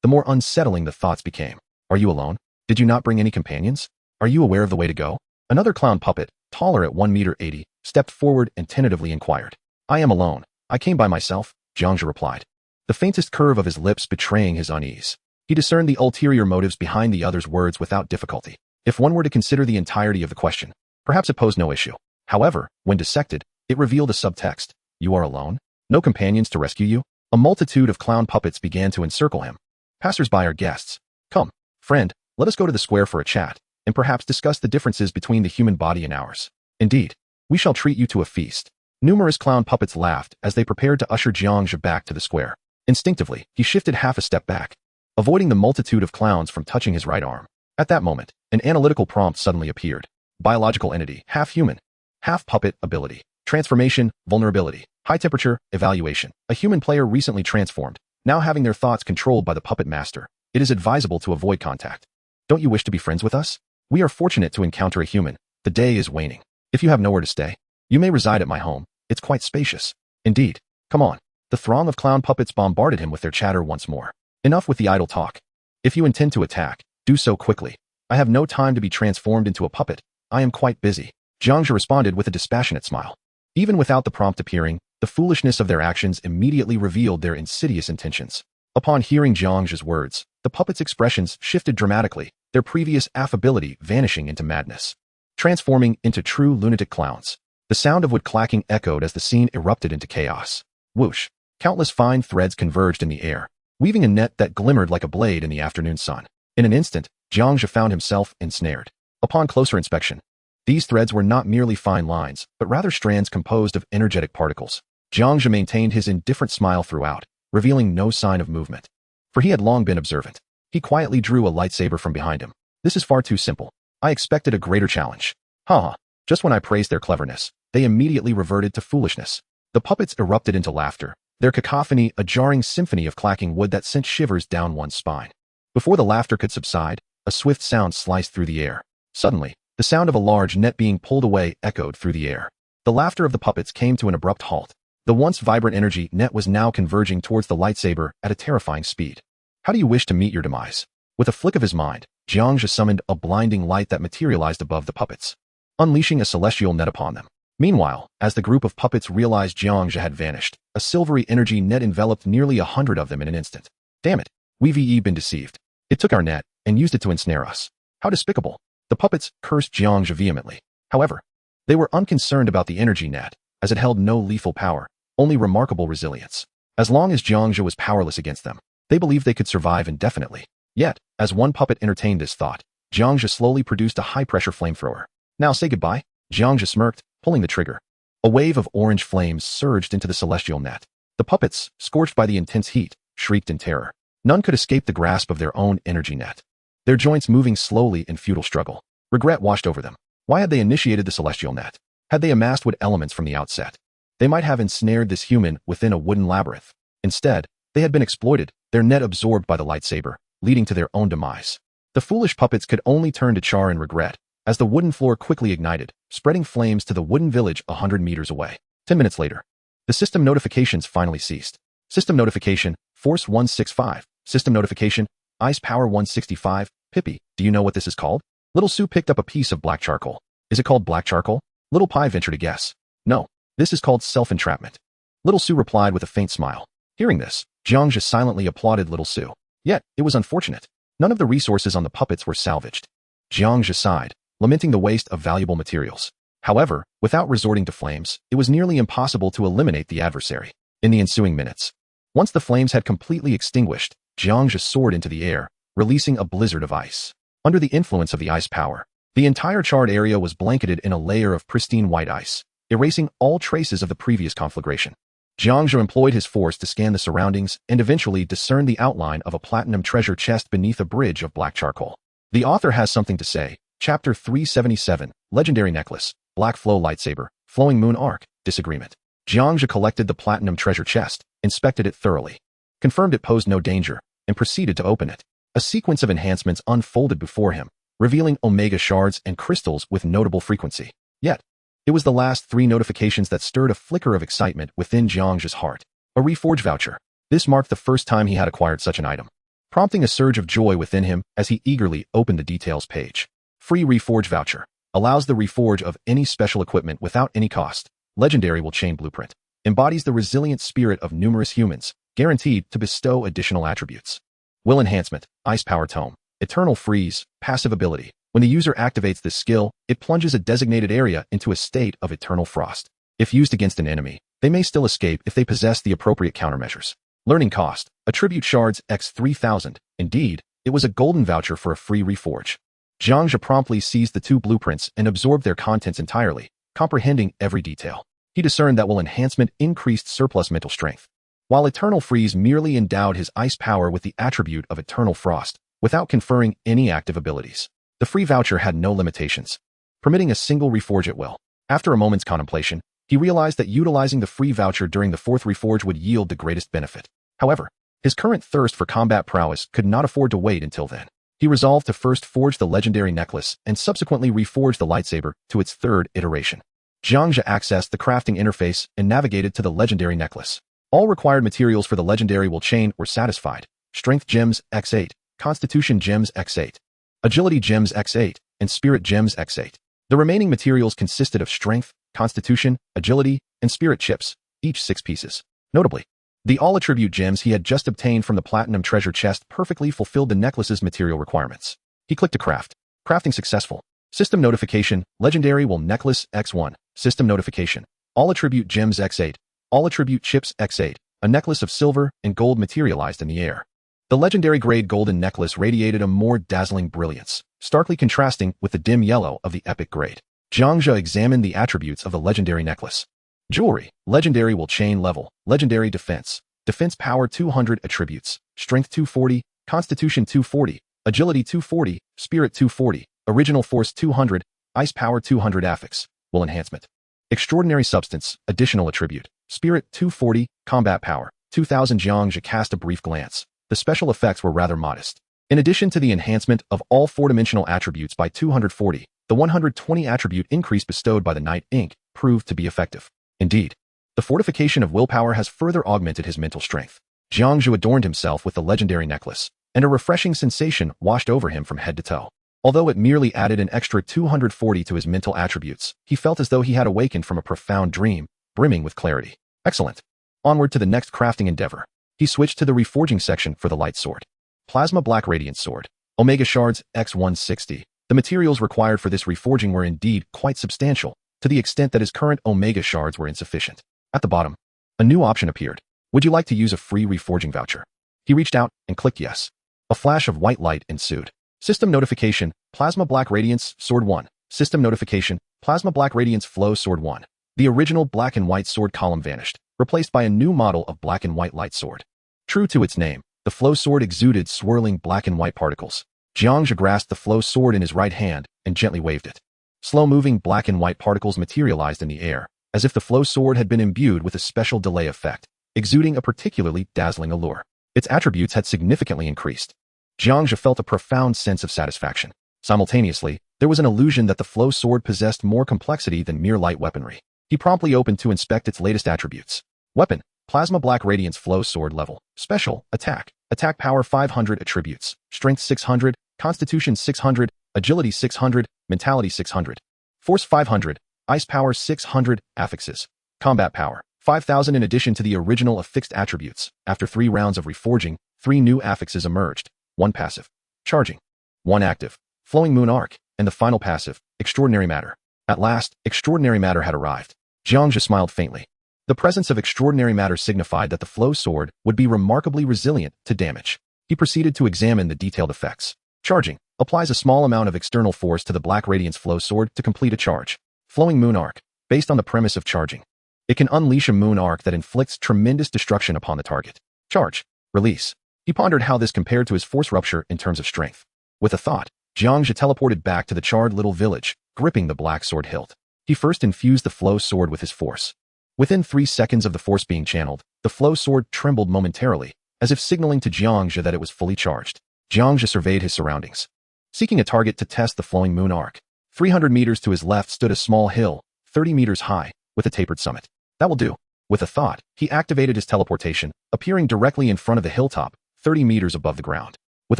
the more unsettling the thoughts became. Are you alone? Did you not bring any companions? Are you aware of the way to go? Another clown puppet, taller at 1.80 meters, stepped forward and tentatively inquired. I am alone. I came by myself, Jiang Zhe replied, the faintest curve of his lips betraying his unease. He discerned the ulterior motives behind the other's words without difficulty. If one were to consider the entirety of the question, perhaps it posed no issue. However, when dissected, it revealed a subtext. You are alone? No companions to rescue you? A multitude of clown puppets began to encircle him. Passers-by are guests. Come, friend, let us go to the square for a chat, and perhaps discuss the differences between the human body and ours. Indeed, we shall treat you to a feast. Numerous clown puppets laughed as they prepared to usher Jiang Zhe back to the square. Instinctively, he shifted half a step back, avoiding the multitude of clowns from touching his right arm. At that moment, an analytical prompt suddenly appeared. Biological entity, half human, half puppet, ability, transformation, vulnerability, high temperature, evaluation. A human player recently transformed, now having their thoughts controlled by the puppet master. It is advisable to avoid contact. Don't you wish to be friends with us? We are fortunate to encounter a human. The day is waning. If you have nowhere to stay, you may reside at my home. It's quite spacious. Indeed. Come on. The throng of clown puppets bombarded him with their chatter once more. Enough with the idle talk. If you intend to attack, do so quickly. I have no time to be transformed into a puppet. I am quite busy. Jiang Zhe responded with a dispassionate smile. Even without the prompt appearing, the foolishness of their actions immediately revealed their insidious intentions. Upon hearing Jiang Zhe's words, the puppets' expressions shifted dramatically, their previous affability vanishing into madness, transforming into true lunatic clowns. The sound of wood clacking echoed as the scene erupted into chaos. Whoosh! Countless fine threads converged in the air, weaving a net that glimmered like a blade in the afternoon sun. In an instant, Jiang Zhe found himself ensnared. Upon closer inspection, these threads were not merely fine lines, but rather strands composed of energetic particles. Jiang Zhe maintained his indifferent smile throughout, revealing no sign of movement. For he had long been observant. He quietly drew a lightsaber from behind him. This is far too simple. I expected a greater challenge. Haha. Just when I praised their cleverness, they immediately reverted to foolishness. The puppets erupted into laughter, their cacophony a jarring symphony of clacking wood that sent shivers down one's spine. Before the laughter could subside, a swift sound sliced through the air. Suddenly, the sound of a large net being pulled away echoed through the air. The laughter of the puppets came to an abrupt halt. The once vibrant energy net was now converging towards the lightsaber at a terrifying speed. How do you wish to meet your demise? With a flick of his mind, Jiang Zhe summoned a blinding light that materialized above the puppets, unleashing a celestial net upon them. Meanwhile, as the group of puppets realized Jiang Zhe had vanished, a silvery energy net enveloped nearly 100 of them in an instant. Damn it, we've been deceived. It took our net and used it to ensnare us. How despicable. The puppets cursed Jiang Zhe vehemently. However, they were unconcerned about the energy net, as it held no lethal power, only remarkable resilience. As long as Jiang Zhe was powerless against them, they believed they could survive indefinitely. Yet, as one puppet entertained this thought, Jiang Zhe slowly produced a high-pressure flamethrower. Now say goodbye? Jiang Zhe smirked, pulling the trigger. A wave of orange flames surged into the celestial net. The puppets, scorched by the intense heat, shrieked in terror. None could escape the grasp of their own energy net, their joints moving slowly in futile struggle. Regret washed over them. Why had they initiated the celestial net? Had they amassed wood elements from the outset, they might have ensnared this human within a wooden labyrinth. Instead, they had been exploited, their net absorbed by the lightsaber, leading to their own demise. The foolish puppets could only turn to char and regret, as the wooden floor quickly ignited, spreading flames to the wooden village 100 meters away. 10 minutes later, the system notifications finally ceased. System notification, Force 165. System notification, Ice Power 165. Pippi, do you know what this is called? Little Sue picked up a piece of black charcoal. Is it called black charcoal? Little Pie ventured a guess. No, this is called self-entrapment. Little Sue replied with a faint smile. Hearing this, Jiang Zhe silently applauded Little Sue. Yet, it was unfortunate. None of the resources on the puppets were salvaged. Jiang Zhe sighed, lamenting the waste of valuable materials. However, without resorting to flames, it was nearly impossible to eliminate the adversary. In the ensuing minutes, once the flames had completely extinguished, Jiang Zhe soared into the air, releasing a blizzard of ice. Under the influence of the ice power, the entire charred area was blanketed in a layer of pristine white ice, erasing all traces of the previous conflagration. Jiang Zhe employed his force to scan the surroundings and eventually discerned the outline of a platinum treasure chest beneath a bridge of black charcoal. The author has something to say. Chapter 377, Legendary Necklace, Black Flow Lightsaber, Flowing Moon Arc, Disagreement. Jiang Zhe collected the platinum treasure chest, inspected it thoroughly, confirmed it posed no danger, and proceeded to open it. A sequence of enhancements unfolded before him, revealing omega shards and crystals with notable frequency. Yet, it was the last 3 notifications that stirred a flicker of excitement within Jiang Zhe's heart. A reforge voucher. This marked the first time he had acquired such an item, prompting a surge of joy within him as he eagerly opened the details page. Free reforge voucher. Allows the reforge of any special equipment without any cost. Legendary will chain blueprint. Embodies the resilient spirit of numerous humans, guaranteed to bestow additional attributes. Will enhancement. Ice power tome. Eternal freeze. Passive ability. When the user activates this skill, it plunges a designated area into a state of eternal frost. If used against an enemy, they may still escape if they possess the appropriate countermeasures. Learning cost. Attribute shards x 3000. Indeed, it was a golden voucher for a free reforge. Jiang Zhe promptly seized the 2 blueprints and absorbed their contents entirely, comprehending every detail. He discerned that while enhancement increased surplus mental strength, while Eternal Freeze merely endowed his ice power with the attribute of Eternal Frost, without conferring any active abilities. The free voucher had no limitations, permitting a single reforge at will. After a moment's contemplation, he realized that utilizing the free voucher during the 4th reforge would yield the greatest benefit. However, his current thirst for combat prowess could not afford to wait until then. He resolved to first forge the legendary necklace and subsequently reforge the lightsaber to its 3rd iteration. Jiang Zhe accessed the crafting interface and navigated to the legendary necklace. All required materials for the legendary will chain were satisfied. Strength gems x8, Constitution gems x8, Agility gems x8, and Spirit gems x8. The remaining materials consisted of Strength, Constitution, Agility, and Spirit chips, each 6 pieces. Notably, the all-attribute gems he had just obtained from the platinum treasure chest perfectly fulfilled the necklace's material requirements. He clicked to craft. Crafting successful. System notification, Legendary will necklace x1. System notification, all-attribute gems x8, all-attribute chips x8. A necklace of silver and gold materialized in the air. The legendary grade golden necklace radiated a more dazzling brilliance, starkly contrasting with the dim yellow of the epic grade. Jiang Zhe examined the attributes of the legendary necklace. Jewelry, legendary will chain level, legendary defense, Defense Power 200 attributes, Strength 240, Constitution 240, Agility 240, Spirit 240, Original Force 200, Ice Power 200 affix, will enhancement. Extraordinary Substance, additional attribute, Spirit 240, Combat Power 2000. Jiang Zhe cast a brief glance. The special effects were rather modest. In addition to the enhancement of all four-dimensional attributes by 240, the 120 attribute increase bestowed by the Night Ink proved to be effective. Indeed, the fortification of willpower has further augmented his mental strength. Jiang Zhe adorned himself with the legendary necklace, and a refreshing sensation washed over him from head to toe. Although it merely added an extra 240 to his mental attributes, he felt as though he had awakened from a profound dream, brimming with clarity. Excellent. Onward to the next crafting endeavor. He switched to the reforging section for the light sword. Plasma Black Radiance Sword. Omega Shards X160. The materials required for this reforging were indeed quite substantial, to the extent that his current Omega Shards were insufficient. At the bottom, a new option appeared. Would you like to use a free reforging voucher? He reached out and clicked yes. A flash of white light ensued. System notification, Plasma Black Radiance Sword 1. System notification, Plasma Black Radiance Flow Sword 1. The original black and white sword column vanished, replaced by a new model of black and white light sword. True to its name, the flow sword exuded swirling black and white particles. Jiang Zhe grasped the flow sword in his right hand and gently waved it. Slow-moving black and white particles materialized in the air, as if the flow sword had been imbued with a special delay effect, exuding a particularly dazzling allure. Its attributes had significantly increased. Jiang Zhe felt a profound sense of satisfaction. Simultaneously, there was an illusion that the flow sword possessed more complexity than mere light weaponry. He promptly opened to inspect its latest attributes. Weapon, Plasma Black Radiance Flow Sword Level. Special, Attack. Attack Power 500 attributes. Strength 600, Constitution 600, Agility 600, Mentality 600. Force 500, Ice Power 600, affixes. Combat Power 5000. In addition to the original affixed attributes, after 3 rounds of reforging, 3 new affixes emerged. 1 passive, Charging. 1 active, Flowing Moon Arc, and the final passive, Extraordinary Matter. At last, Extraordinary Matter had arrived. Jiang Zhe smiled faintly. The presence of extraordinary matter signified that the flow sword would be remarkably resilient to damage. He proceeded to examine the detailed effects. Charging applies a small amount of external force to the Black Radiance flow sword to complete a charge. Flowing Moon Arc, based on the premise of charging. It can unleash a moon arc that inflicts tremendous destruction upon the target. Charge. Release. He pondered how this compared to his force rupture in terms of strength. With a thought, Jiang Zhe teleported back to the charred little village, gripping the black sword hilt. He first infused the flow sword with his force. Within 3 seconds of the force being channeled, the flow sword trembled momentarily, as if signaling to Jiang Zhe that it was fully charged. Jiang Zhe surveyed his surroundings, seeking a target to test the flowing moon arc. 300 meters to his left stood a small hill, 30 meters high, with a tapered summit. That will do. With a thought, he activated his teleportation, appearing directly in front of the hilltop, 30 meters above the ground. With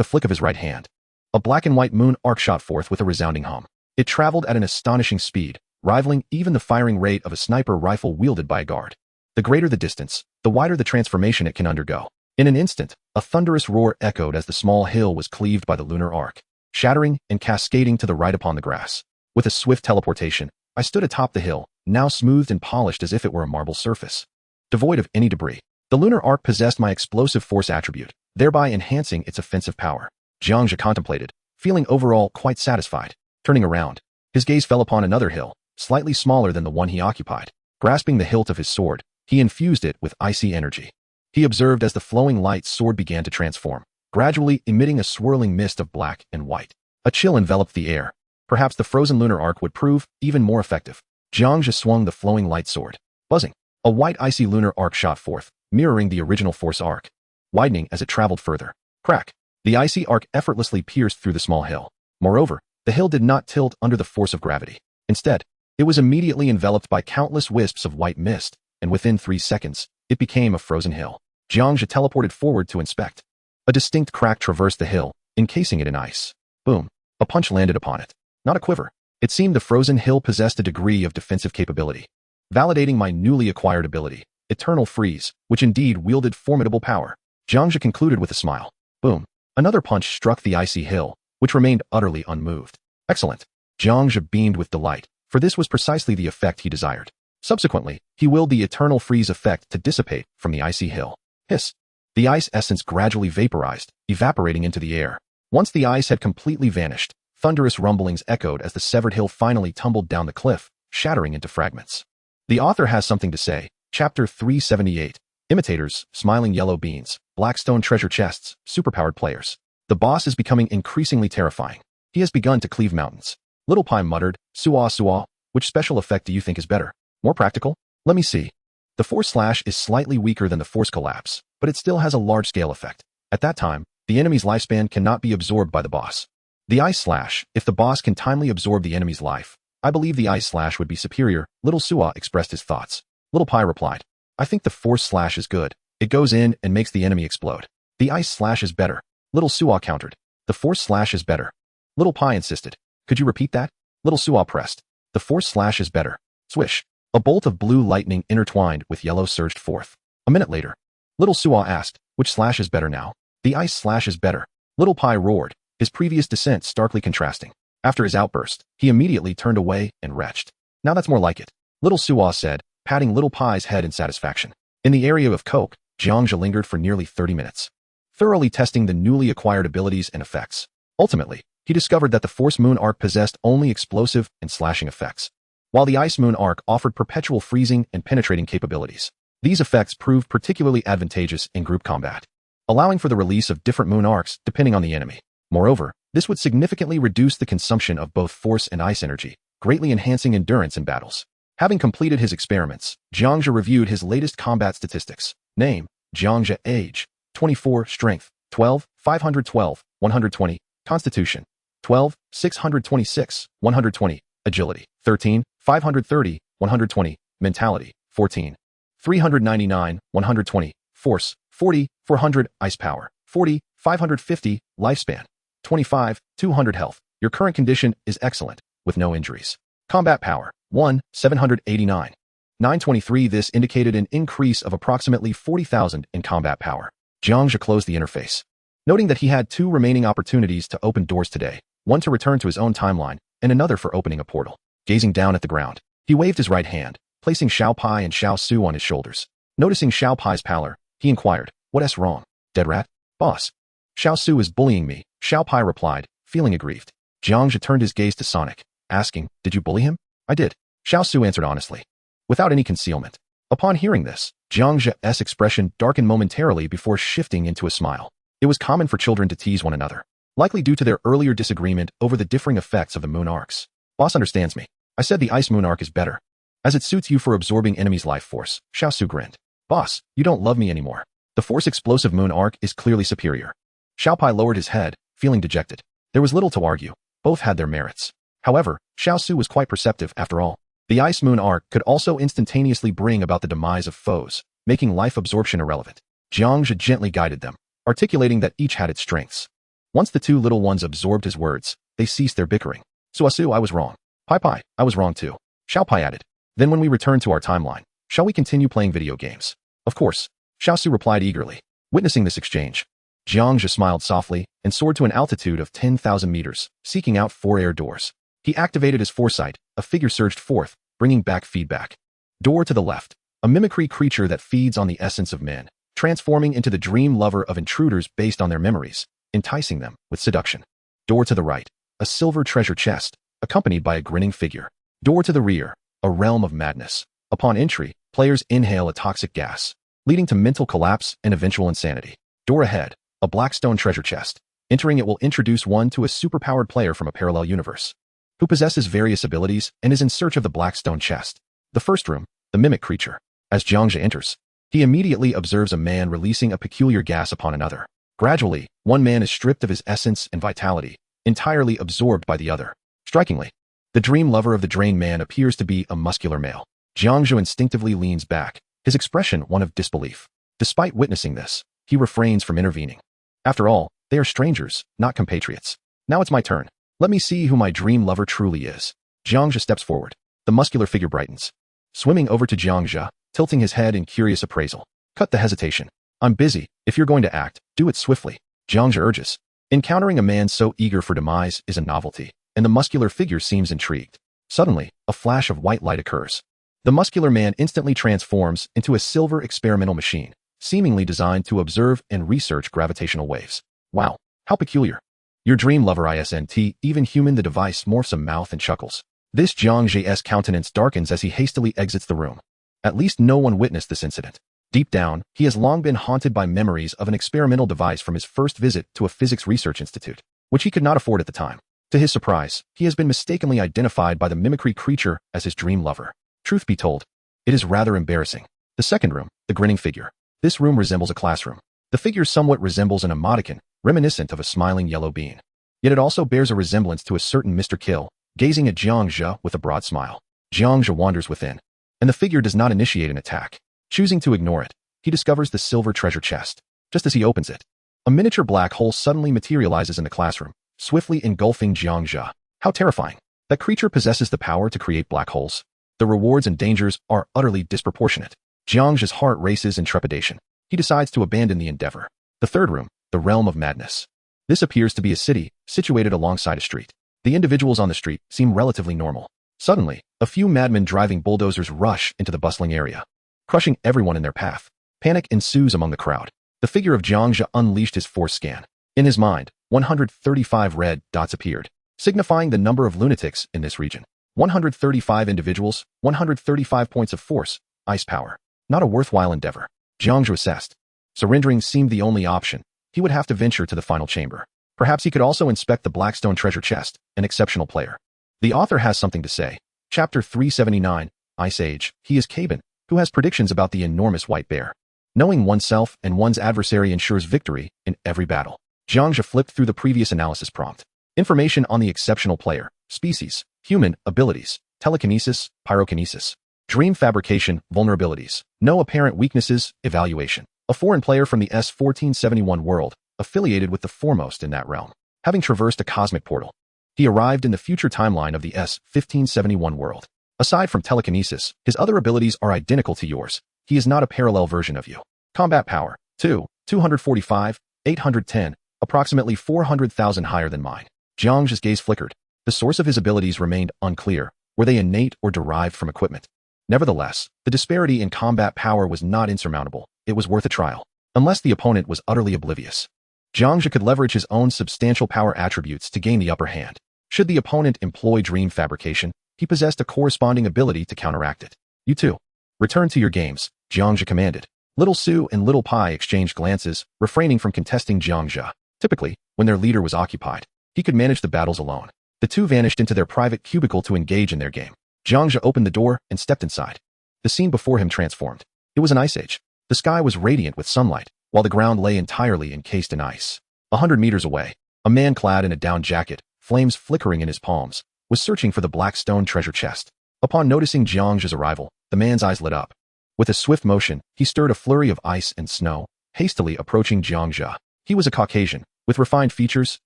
a flick of his right hand, a black and white moon arc shot forth with a resounding hum. It traveled at an astonishing speed, rivaling even the firing rate of a sniper rifle wielded by a guard. The greater the distance, the wider the transformation it can undergo. In an instant, a thunderous roar echoed as the small hill was cleaved by the lunar arc, shattering and cascading to the right upon the grass. With a swift teleportation, I stood atop the hill, now smoothed and polished as if it were a marble surface, devoid of any debris. The lunar arc possessed my explosive force attribute, thereby enhancing its offensive power. Jiang Zhe contemplated, feeling overall quite satisfied. Turning around, his gaze fell upon another hill, slightly smaller than the one he occupied. Grasping the hilt of his sword, he infused it with icy energy. He observed as the flowing light sword began to transform, gradually emitting a swirling mist of black and white. A chill enveloped the air. Perhaps the frozen lunar arc would prove even more effective. Jiang Zhe swung the flowing light sword. Buzzing, a white icy lunar arc shot forth, mirroring the original force arc, widening as it traveled further. Crack! The icy arc effortlessly pierced through the small hill. Moreover, the hill did not tilt under the force of gravity. Instead, it was immediately enveloped by countless wisps of white mist, and within 3 seconds, it became a frozen hill. Jiang Zhe teleported forward to inspect. A distinct crack traversed the hill, encasing it in ice. Boom! A punch landed upon it. Not a quiver. It seemed the frozen hill possessed a degree of defensive capability, validating my newly acquired ability, Eternal Freeze, which indeed wielded formidable power. Jiang Zhe concluded with a smile. Boom! Another punch struck the icy hill, which remained utterly unmoved. Excellent! Jiang Zhe beamed with delight, for this was precisely the effect he desired. Subsequently, he willed the Eternal Freeze effect to dissipate from the icy hill. Hiss! The ice essence gradually vaporized, evaporating into the air. Once the ice had completely vanished, thunderous rumblings echoed as the severed hill finally tumbled down the cliff, shattering into fragments. The author has something to say. Chapter 378. Imitators, smiling yellow beans, blackstone treasure chests, superpowered players. The boss is becoming increasingly terrifying. He has begun to cleave mountains. Little Pie muttered, "Suah, suah, which special effect do you think is better? More practical? Let me see." The Force Slash is slightly weaker than the Force Collapse, but it still has a large-scale effect. At that time, the enemy's lifespan cannot be absorbed by the boss. The Ice Slash, if the boss can timely absorb the enemy's life, I believe the Ice Slash would be superior. Little Suah expressed his thoughts. Little Pie replied, "I think the Force Slash is good. It goes in and makes the enemy explode. The Ice Slash is better." Little Suah countered. "The Force Slash is better." Little Pie insisted. "Could you repeat that?" Little Suah pressed. "The Force Slash is better." Swish. A bolt of blue lightning intertwined with yellow surged forth. A minute later, Little Suah asked, "Which slash is better now?" "The Ice Slash is better." Little Pie roared, his previous descent starkly contrasting. After his outburst, he immediately turned away and retched. "Now that's more like it," Little Suah said, patting Little Pie's head in satisfaction. In the area of Coke, Jiang Zhe lingered for nearly 30 minutes, thoroughly testing the newly acquired abilities and effects. Ultimately, he discovered that the Force Moon Arc possessed only explosive and slashing effects, while the Ice Moon Arc offered perpetual freezing and penetrating capabilities. These effects proved particularly advantageous in group combat, allowing for the release of different moon arcs depending on the enemy. Moreover, this would significantly reduce the consumption of both force and ice energy, greatly enhancing endurance in battles. Having completed his experiments, Jiang Zhe reviewed his latest combat statistics. Name, Jiang Zhe. Age, 24. Strength, 12, 512, 120. Constitution, 12, 626, 120. Agility, 13, 530, 120. Mentality, 14, 399, 120. Force, 40, 400. Ice power, 40, 550. Lifespan, 25, 200. Health. Your current condition is excellent, with no injuries. Combat power, 1, 789. 923. This indicated an increase of approximately 40,000 in combat power. Jiang Zhe closed the interface, noting that he had 2 remaining opportunities to open doors today, one to return to his own timeline, and another for opening a portal. Gazing down at the ground, he waved his right hand, placing Xiao Pai and Xiao Su on his shoulders. Noticing Xiao Pai's pallor, he inquired, "What's wrong, dead rat?" "Boss, Xiao Su is bullying me," Xiao Pai replied, feeling aggrieved. Jiang Zhe turned his gaze to Sonic, asking, "Did you bully him?" "I did," Xiao Su answered honestly, without any concealment. Upon hearing this, Jiang Zhe's expression darkened momentarily before shifting into a smile. It was common for children to tease one another, likely due to their earlier disagreement over the differing effects of the moon arcs. "Boss understands me. I said the Ice Moon Arc is better, as it suits you for absorbing enemies' life force." Xiao Su grinned. "Boss, you don't love me anymore. The Force Explosive Moon Arc is clearly superior." Xiao Pai lowered his head, feeling dejected. There was little to argue. Both had their merits. However, Xiao Su was quite perceptive after all. The Ice Moon Arc could also instantaneously bring about the demise of foes, making life absorption irrelevant. Jiang Zhe gently guided them, articulating that each had its strengths. Once the 2 little ones absorbed his words, they ceased their bickering. "Suasu, I was wrong. Pai, I was wrong too," Xiao Pai added. "Then when we return to our timeline, shall we continue playing video games?" "Of course," Xiao Su replied eagerly. Witnessing this exchange, Jiang Zhe smiled softly and soared to an altitude of 10,000 meters, seeking out 4 air doors. He activated his foresight, a figure surged forth, bringing back feedback. Door to the left, a mimicry creature that feeds on the essence of men, transforming into the dream lover of intruders based on their memories, enticing them with seduction. Door to the right, a silver treasure chest, accompanied by a grinning figure. Door to the rear, a realm of madness. Upon entry, players inhale a toxic gas, leading to mental collapse and eventual insanity. Door ahead, a blackstone treasure chest. Entering it will introduce one to a superpowered player from a parallel universe, who possesses various abilities and is in search of the blackstone chest. The first room, the mimic creature. As Jiang Zhe enters, he immediately observes a man releasing a peculiar gas upon another. Gradually, one man is stripped of his essence and vitality, entirely absorbed by the other. Strikingly, the dream lover of the drained man appears to be a muscular male. Jiang Zhe instinctively leans back, his expression one of disbelief. Despite witnessing this, he refrains from intervening. After all, they are strangers, not compatriots. "Now it's my turn. Let me see who my dream lover truly is." Jiang Zhe steps forward. The muscular figure brightens. Swimming over to Jiang Zhe, tilting his head in curious appraisal. "Cut the hesitation. I'm busy. If you're going to act, do it swiftly," Jiang Zhe urges. Encountering a man so eager for demise is a novelty, and the muscular figure seems intrigued. Suddenly, a flash of white light occurs. The muscular man instantly transforms into a silver experimental machine, seemingly designed to observe and research gravitational waves. "Wow, how peculiar. Your dream lover isn't even human." The device morphs a mouth and chuckles. This Jiang Zhe's countenance darkens as he hastily exits the room. At least no one witnessed this incident. Deep down, he has long been haunted by memories of an experimental device from his first visit to a physics research institute, which he could not afford at the time. To his surprise, he has been mistakenly identified by the mimicry creature as his dream lover. Truth be told, it is rather embarrassing. The second room, the grinning figure. This room resembles a classroom. The figure somewhat resembles an emoticon, reminiscent of a smiling yellow bean. Yet it also bears a resemblance to a certain Mr. Kill, gazing at Jiang Zhe with a broad smile. Jiang Zhe wanders within, and the figure does not initiate an attack. Choosing to ignore it, he discovers the silver treasure chest. Just as he opens it, a miniature black hole suddenly materializes in the classroom, swiftly engulfing Jiang Zhe. How terrifying. That creature possesses the power to create black holes. The rewards and dangers are utterly disproportionate. Jiang Zhe's heart races in trepidation. He decides to abandon the endeavor. The third room, the realm of madness. This appears to be a city, situated alongside a street. The individuals on the street seem relatively normal. Suddenly, a few madmen driving bulldozers rush into the bustling area, crushing everyone in their path. Panic ensues among the crowd. The figure of Jiang Zhe unleashed his force scan. In his mind, 135 red dots appeared, signifying the number of lunatics in this region. 135 individuals, 135 points of force, ice power. Not a worthwhile endeavor. Jiang Zhe assessed. Surrendering seemed the only option. He would have to venture to the final chamber. Perhaps he could also inspect the Blackstone treasure chest, an exceptional player. The author has something to say. Chapter 379, Ice Age. He is Caben, who has predictions about the enormous white bear. Knowing oneself and one's adversary ensures victory in every battle. Jiang Zhe flipped through the previous analysis prompt. Information on the exceptional player, species, human, abilities, telekinesis, pyrokinesis, dream fabrication, vulnerabilities, no apparent weaknesses, evaluation. A foreign player from the S-1471 world, affiliated with the foremost in that realm. Having traversed a cosmic portal, he arrived in the future timeline of the S-1571 world. Aside from telekinesis, his other abilities are identical to yours. He is not a parallel version of you. Combat power, 245, 810, approximately 400,000 higher than mine. Jiang Zhe's gaze flickered. The source of his abilities remained unclear. Were they innate or derived from equipment? Nevertheless, the disparity in combat power was not insurmountable. It was worth a trial, unless the opponent was utterly oblivious. Jiang Zhe could leverage his own substantial power attributes to gain the upper hand. Should the opponent employ dream fabrication, he possessed a corresponding ability to counteract it. You two, return to your games, Jiang Zhe commanded. Little Sue and Little Pai exchanged glances, refraining from contesting Jiang Zhe. Typically, when their leader was occupied, he could manage the battles alone. The two vanished into their private cubicle to engage in their game. Jiang Zhe opened the door and stepped inside. The scene before him transformed. It was an ice age. The sky was radiant with sunlight, while the ground lay entirely encased in ice. 100 meters away, a man clad in a down jacket, flames flickering in his palms, was searching for the Blackstone treasure chest. Upon noticing Jiang Zhe's arrival, the man's eyes lit up. With a swift motion, he stirred a flurry of ice and snow, hastily approaching Jiang Zhe. He was a Caucasian, with refined features,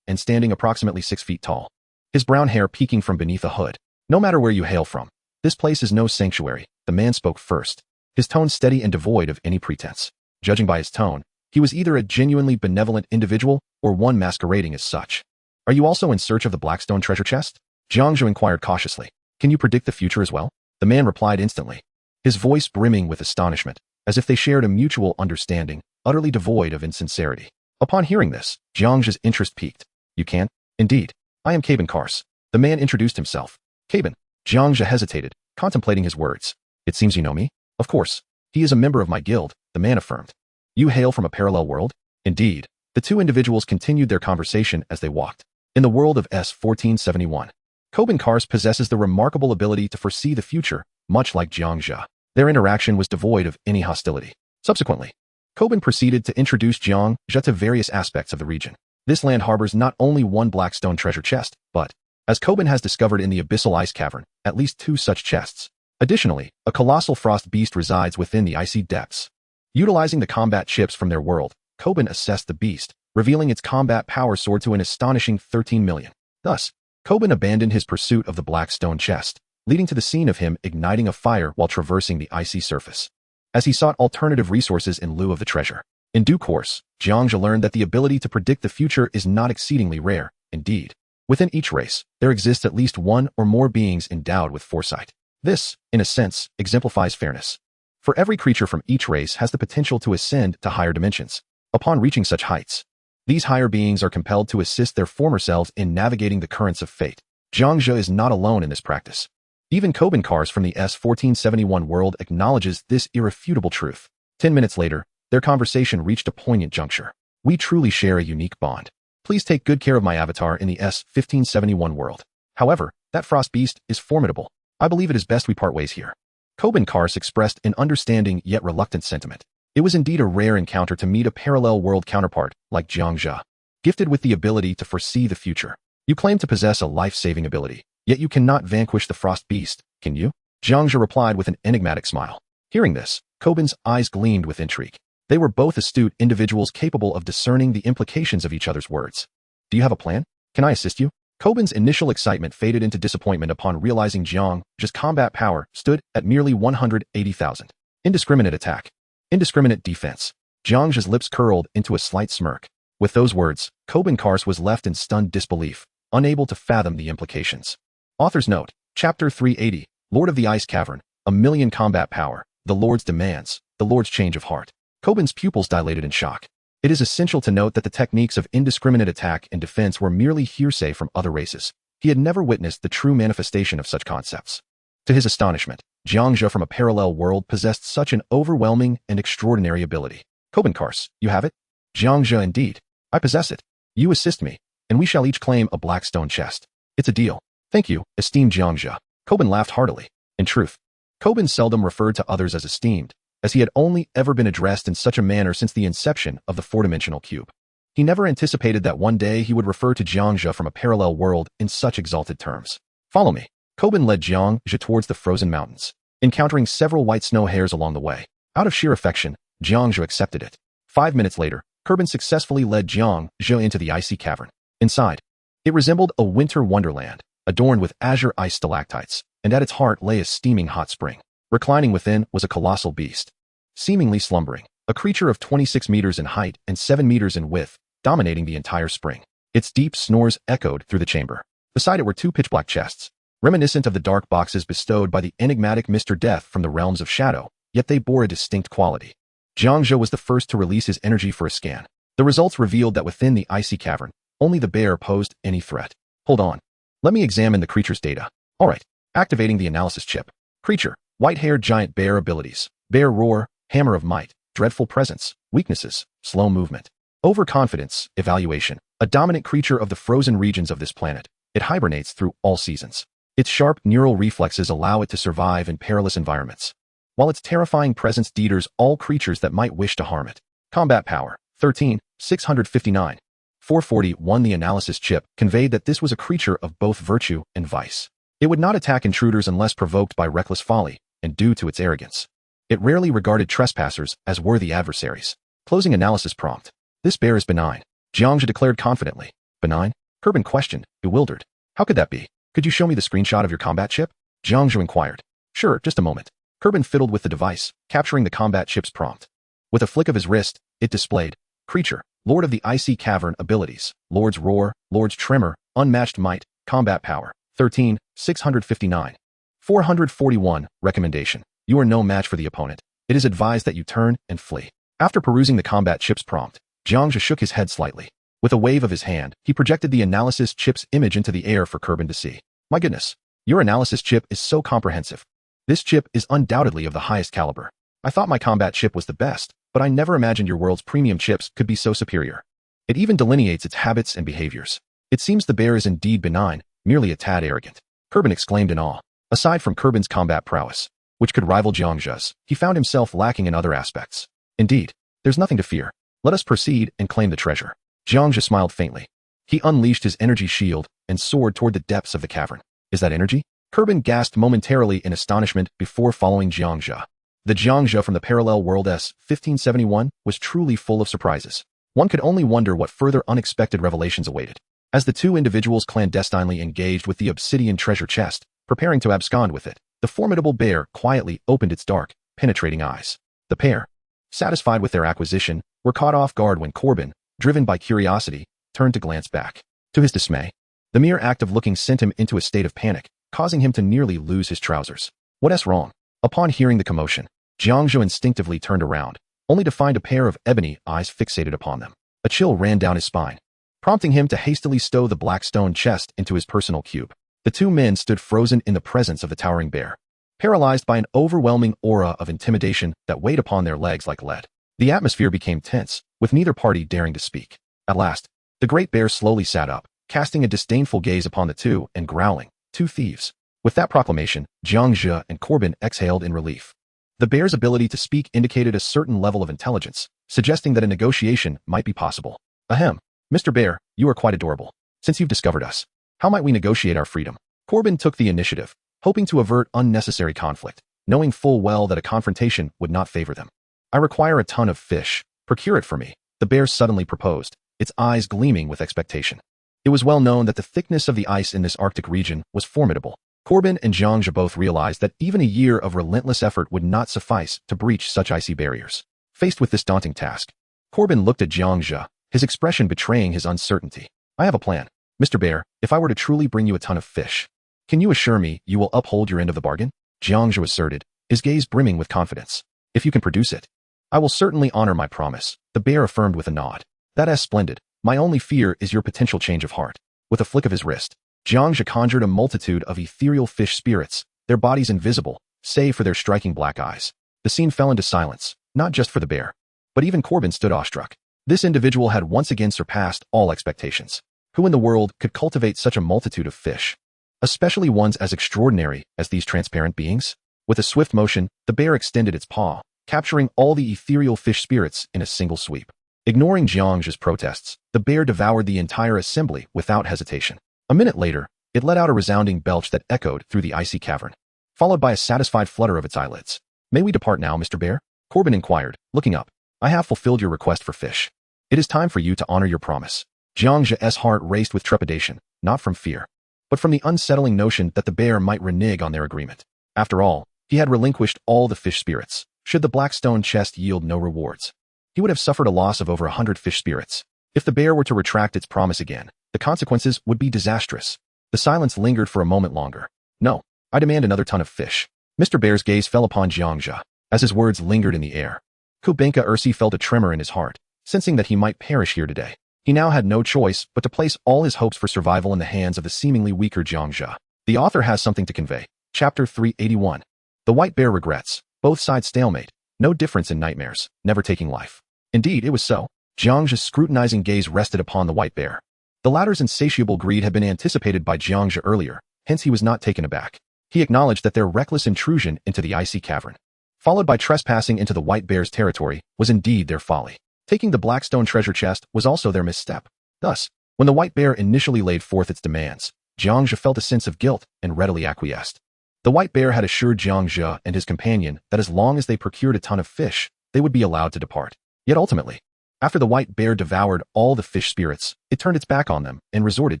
and standing approximately 6 feet tall. His brown hair peeking from beneath a hood. No matter where you hail from, this place is no sanctuary. The man spoke first, his tone steady and devoid of any pretense. Judging by his tone, he was either a genuinely benevolent individual or one masquerading as such. Are you also in search of the Blackstone treasure chest? Jiang Zhe inquired cautiously. Can you predict the future as well? The man replied instantly, his voice brimming with astonishment, as if they shared a mutual understanding, utterly devoid of insincerity. Upon hearing this, Jiang Zhe's interest peaked. You can? Indeed. I am Caben Kars. The man introduced himself. Caben. Jiang Zhe hesitated, contemplating his words. It seems you know me? Of course. He is a member of my guild, the man affirmed. You hail from a parallel world? Indeed. The two individuals continued their conversation as they walked. In the world of S-1471, Caben Kars possesses the remarkable ability to foresee the future, much like Jiang Zhe. Their interaction was devoid of any hostility. Subsequently, Caben proceeded to introduce Jiang Zhe to various aspects of the region. This land harbors not only one Blackstone treasure chest, but, as Caben has discovered in the abyssal ice cavern, at least 2 such chests. Additionally, a colossal frost beast resides within the icy depths. Utilizing the combat chips from their world, Caben assessed the beast, revealing its combat power soared to an astonishing 13 million. Thus, Caben abandoned his pursuit of the Blackstone chest, leading to the scene of him igniting a fire while traversing the icy surface, as he sought alternative resources in lieu of the treasure. In due course, Jiang Zhe learned that the ability to predict the future is not exceedingly rare. Indeed, within each race, there exists at least one or more beings endowed with foresight. This, in a sense, exemplifies fairness. For every creature from each race has the potential to ascend to higher dimensions. Upon reaching such heights, these higher beings are compelled to assist their former selves in navigating the currents of fate. Jiang Zhe is not alone in this practice. Even Caben Kars from the S-1471 world acknowledges this irrefutable truth. 10 minutes later, their conversation reached a poignant juncture. We truly share a unique bond. Please take good care of my avatar in the S-1571 world. However, that frost beast is formidable. I believe it is best we part ways here. Kobin Kars expressed an understanding yet reluctant sentiment. It was indeed a rare encounter to meet a parallel world counterpart like Jiang Zhe, gifted with the ability to foresee the future. You claim to possess a life-saving ability, yet you cannot vanquish the frost beast, can you? Jiang Zhe replied with an enigmatic smile. Hearing this, Kobin's eyes gleamed with intrigue. They were both astute individuals capable of discerning the implications of each other's words. Do you have a plan? Can I assist you? Kobin's initial excitement faded into disappointment upon realizing Jiang Zhe's combat power stood at merely 180,000. Indiscriminate attack. Indiscriminate defense. Jiang Zhe's lips curled into a slight smirk. With those words, Kobin Kars was left in stunned disbelief, unable to fathom the implications. Author's note, Chapter 380, Lord of the Ice Cavern, 1,000,000 combat power, the Lord's demands, the Lord's change of heart. Kobin's pupils dilated in shock. It is essential to note that the techniques of indiscriminate attack and defense were merely hearsay from other races. He had never witnessed the true manifestation of such concepts. To his astonishment, Jiang Zhe from a parallel world possessed such an overwhelming and extraordinary ability. Kobin Kars, you have it? Jiang Zhe, indeed. I possess it. You assist me, and we shall each claim a black stone chest. It's a deal. Thank you, esteemed Jiang Zhe. Kobin laughed heartily. In truth, Kobin seldom referred to others as esteemed, as he had only ever been addressed in such a manner since the inception of the four-dimensional cube. He never anticipated that one day he would refer to Jiang Zhe from a parallel world in such exalted terms. Follow me. Kobin led Jiang Zhe towards the frozen mountains, encountering several white snow hares along the way. Out of sheer affection, Jiang Zhe accepted it. 5 minutes later, Kobin successfully led Jiang Zhe into the icy cavern. Inside, it resembled a winter wonderland, adorned with azure ice stalactites, and at its heart lay a steaming hot spring. Reclining within was a colossal beast, seemingly slumbering, a creature of 26 meters in height and 7 meters in width, dominating the entire spring. Its deep snores echoed through the chamber. Beside it were two pitch-black chests, reminiscent of the dark boxes bestowed by the enigmatic Mr. Death from the realms of shadow, yet they bore a distinct quality. Jiang Zhe was the first to release his energy for a scan. The results revealed that within the icy cavern, only the bear posed any threat. Hold on. Let me examine the creature's data. All right. Activating the analysis chip. Creature, white-haired giant bear abilities. Bear roar, hammer of might, dreadful presence, weaknesses, slow movement. Overconfidence, evaluation. A dominant creature of the frozen regions of this planet. It hibernates through all seasons. Its sharp neural reflexes allow it to survive in perilous environments, while its terrifying presence deters all creatures that might wish to harm it. Combat power, 13,659. 441. The analysis chip conveyed that this was a creature of both virtue and vice. It would not attack intruders unless provoked by reckless folly, and due to its arrogance. It rarely regarded trespassers as worthy adversaries. Closing analysis prompt. This bear is benign, Jiang Zhe declared confidently. Benign? Kobin questioned, bewildered. How could that be? Could you show me the screenshot of your combat chip? Jiang Zhe inquired. Sure, just a moment. Kobin fiddled with the device, capturing the combat chip's prompt. With a flick of his wrist, it displayed, Creature, Lord of the Icy Cavern abilities, Lord's Roar, Lord's Tremor, Unmatched Might, Combat Power, 13,659. 441. Recommendation. You are no match for the opponent. It is advised that you turn and flee. After perusing the combat chip's prompt, Jiang Zhe shook his head slightly. With a wave of his hand, he projected the analysis chip's image into the air for Kobin to see. My goodness, your analysis chip is so comprehensive. This chip is undoubtedly of the highest caliber. I thought my combat chip was the best, but I never imagined your world's premium chips could be so superior. It even delineates its habits and behaviors. It seems the bear is indeed benign, merely a tad arrogant. Kobin exclaimed in awe. Aside from Kobin's combat prowess, which could rival Jiang Zhe's, he found himself lacking in other aspects. Indeed, there's nothing to fear. Let us proceed and claim the treasure. Jiang Zhe smiled faintly. He unleashed his energy shield and soared toward the depths of the cavern. Is that energy? Kobin gasped momentarily in astonishment before following Jiang Zhe. The Jiang Zhe from the parallel world S-1571 was truly full of surprises. One could only wonder what further unexpected revelations awaited. As the two individuals clandestinely engaged with the obsidian treasure chest, preparing to abscond with it, the formidable bear quietly opened its dark, penetrating eyes. The pair, satisfied with their acquisition, were caught off guard when Kobin, driven by curiosity, turned to glance back. To his dismay, the mere act of looking sent him into a state of panic, causing him to nearly lose his trousers. What's wrong? Upon hearing the commotion, Jiang Zhe instinctively turned around, only to find a pair of ebony eyes fixated upon them. A chill ran down his spine, prompting him to hastily stow the black stone chest into his personal cube. The two men stood frozen in the presence of the towering bear. paralyzed by an overwhelming aura of intimidation that weighed upon their legs like lead. The atmosphere became tense, with neither party daring to speak. At last, the great bear slowly sat up, casting a disdainful gaze upon the two and growling, "Two thieves." With that proclamation, Jiang Zhe and Corbin exhaled in relief. The bear's ability to speak indicated a certain level of intelligence, suggesting that a negotiation might be possible. Ahem. Mr. Bear, you are quite adorable. Since you've discovered us, how might we negotiate our freedom? Corbin took the initiative, hoping to avert unnecessary conflict, knowing full well that a confrontation would not favor them. I require a ton of fish. Procure it for me, the bear suddenly proposed, its eyes gleaming with expectation. It was well known that the thickness of the ice in this Arctic region was formidable. Corbin and Jiang Zhe both realized that even a year of relentless effort would not suffice to breach such icy barriers. Faced with this daunting task, Corbin looked at Jiang Zhe, his expression betraying his uncertainty. I have a plan. Mr. Bear, if I were to truly bring you a ton of fish, can you assure me you will uphold your end of the bargain? Jiang Zhe asserted, his gaze brimming with confidence. If you can produce it, I will certainly honor my promise, the bear affirmed with a nod. That's splendid. My only fear is your potential change of heart. With a flick of his wrist, Jiang Zhe conjured a multitude of ethereal fish spirits, their bodies invisible, save for their striking black eyes. The scene fell into silence, not just for the bear, but even Corbin stood awestruck. This individual had once again surpassed all expectations. Who in the world could cultivate such a multitude of fish, especially ones as extraordinary as these transparent beings? With a swift motion, the bear extended its paw, capturing all the ethereal fish spirits in a single sweep. Ignoring Jiang Zhe's protests, the bear devoured the entire assembly without hesitation. A minute later, it let out a resounding belch that echoed through the icy cavern, followed by a satisfied flutter of its eyelids. May we depart now, Mr. Bear? Corbin inquired, looking up. I have fulfilled your request for fish. It is time for you to honor your promise. Jiang Zhe's heart raced with trepidation, not from fear, but from the unsettling notion that the bear might renege on their agreement. After all, he had relinquished all the fish spirits. Should the black stone chest yield no rewards, he would have suffered a loss of over 100 fish spirits. If the bear were to retract its promise again, the consequences would be disastrous. The silence lingered for a moment longer. No, I demand another ton of fish. Mr. Bear's gaze fell upon Jiang Zhe, as his words lingered in the air. Kubenka Ursi felt a tremor in his heart, sensing that he might perish here today. He now had no choice but to place all his hopes for survival in the hands of the seemingly weaker Jiang Zhe. The author has something to convey. Chapter 381. The White Bear regrets. Both sides stalemate. No difference in nightmares, never taking life. Indeed, it was so. Jiang Zhe's scrutinizing gaze rested upon the white bear. The latter's insatiable greed had been anticipated by Jiang Zhe earlier, hence he was not taken aback. He acknowledged that their reckless intrusion into the icy cavern, followed by trespassing into the white bear's territory, was indeed their folly. Taking the Blackstone treasure chest was also their misstep. Thus, when the white bear initially laid forth its demands, Jiang Zhe felt a sense of guilt and readily acquiesced. The white bear had assured Jiang Zhe and his companion that as long as they procured a ton of fish, they would be allowed to depart. Yet ultimately, after the white bear devoured all the fish spirits, it turned its back on them and resorted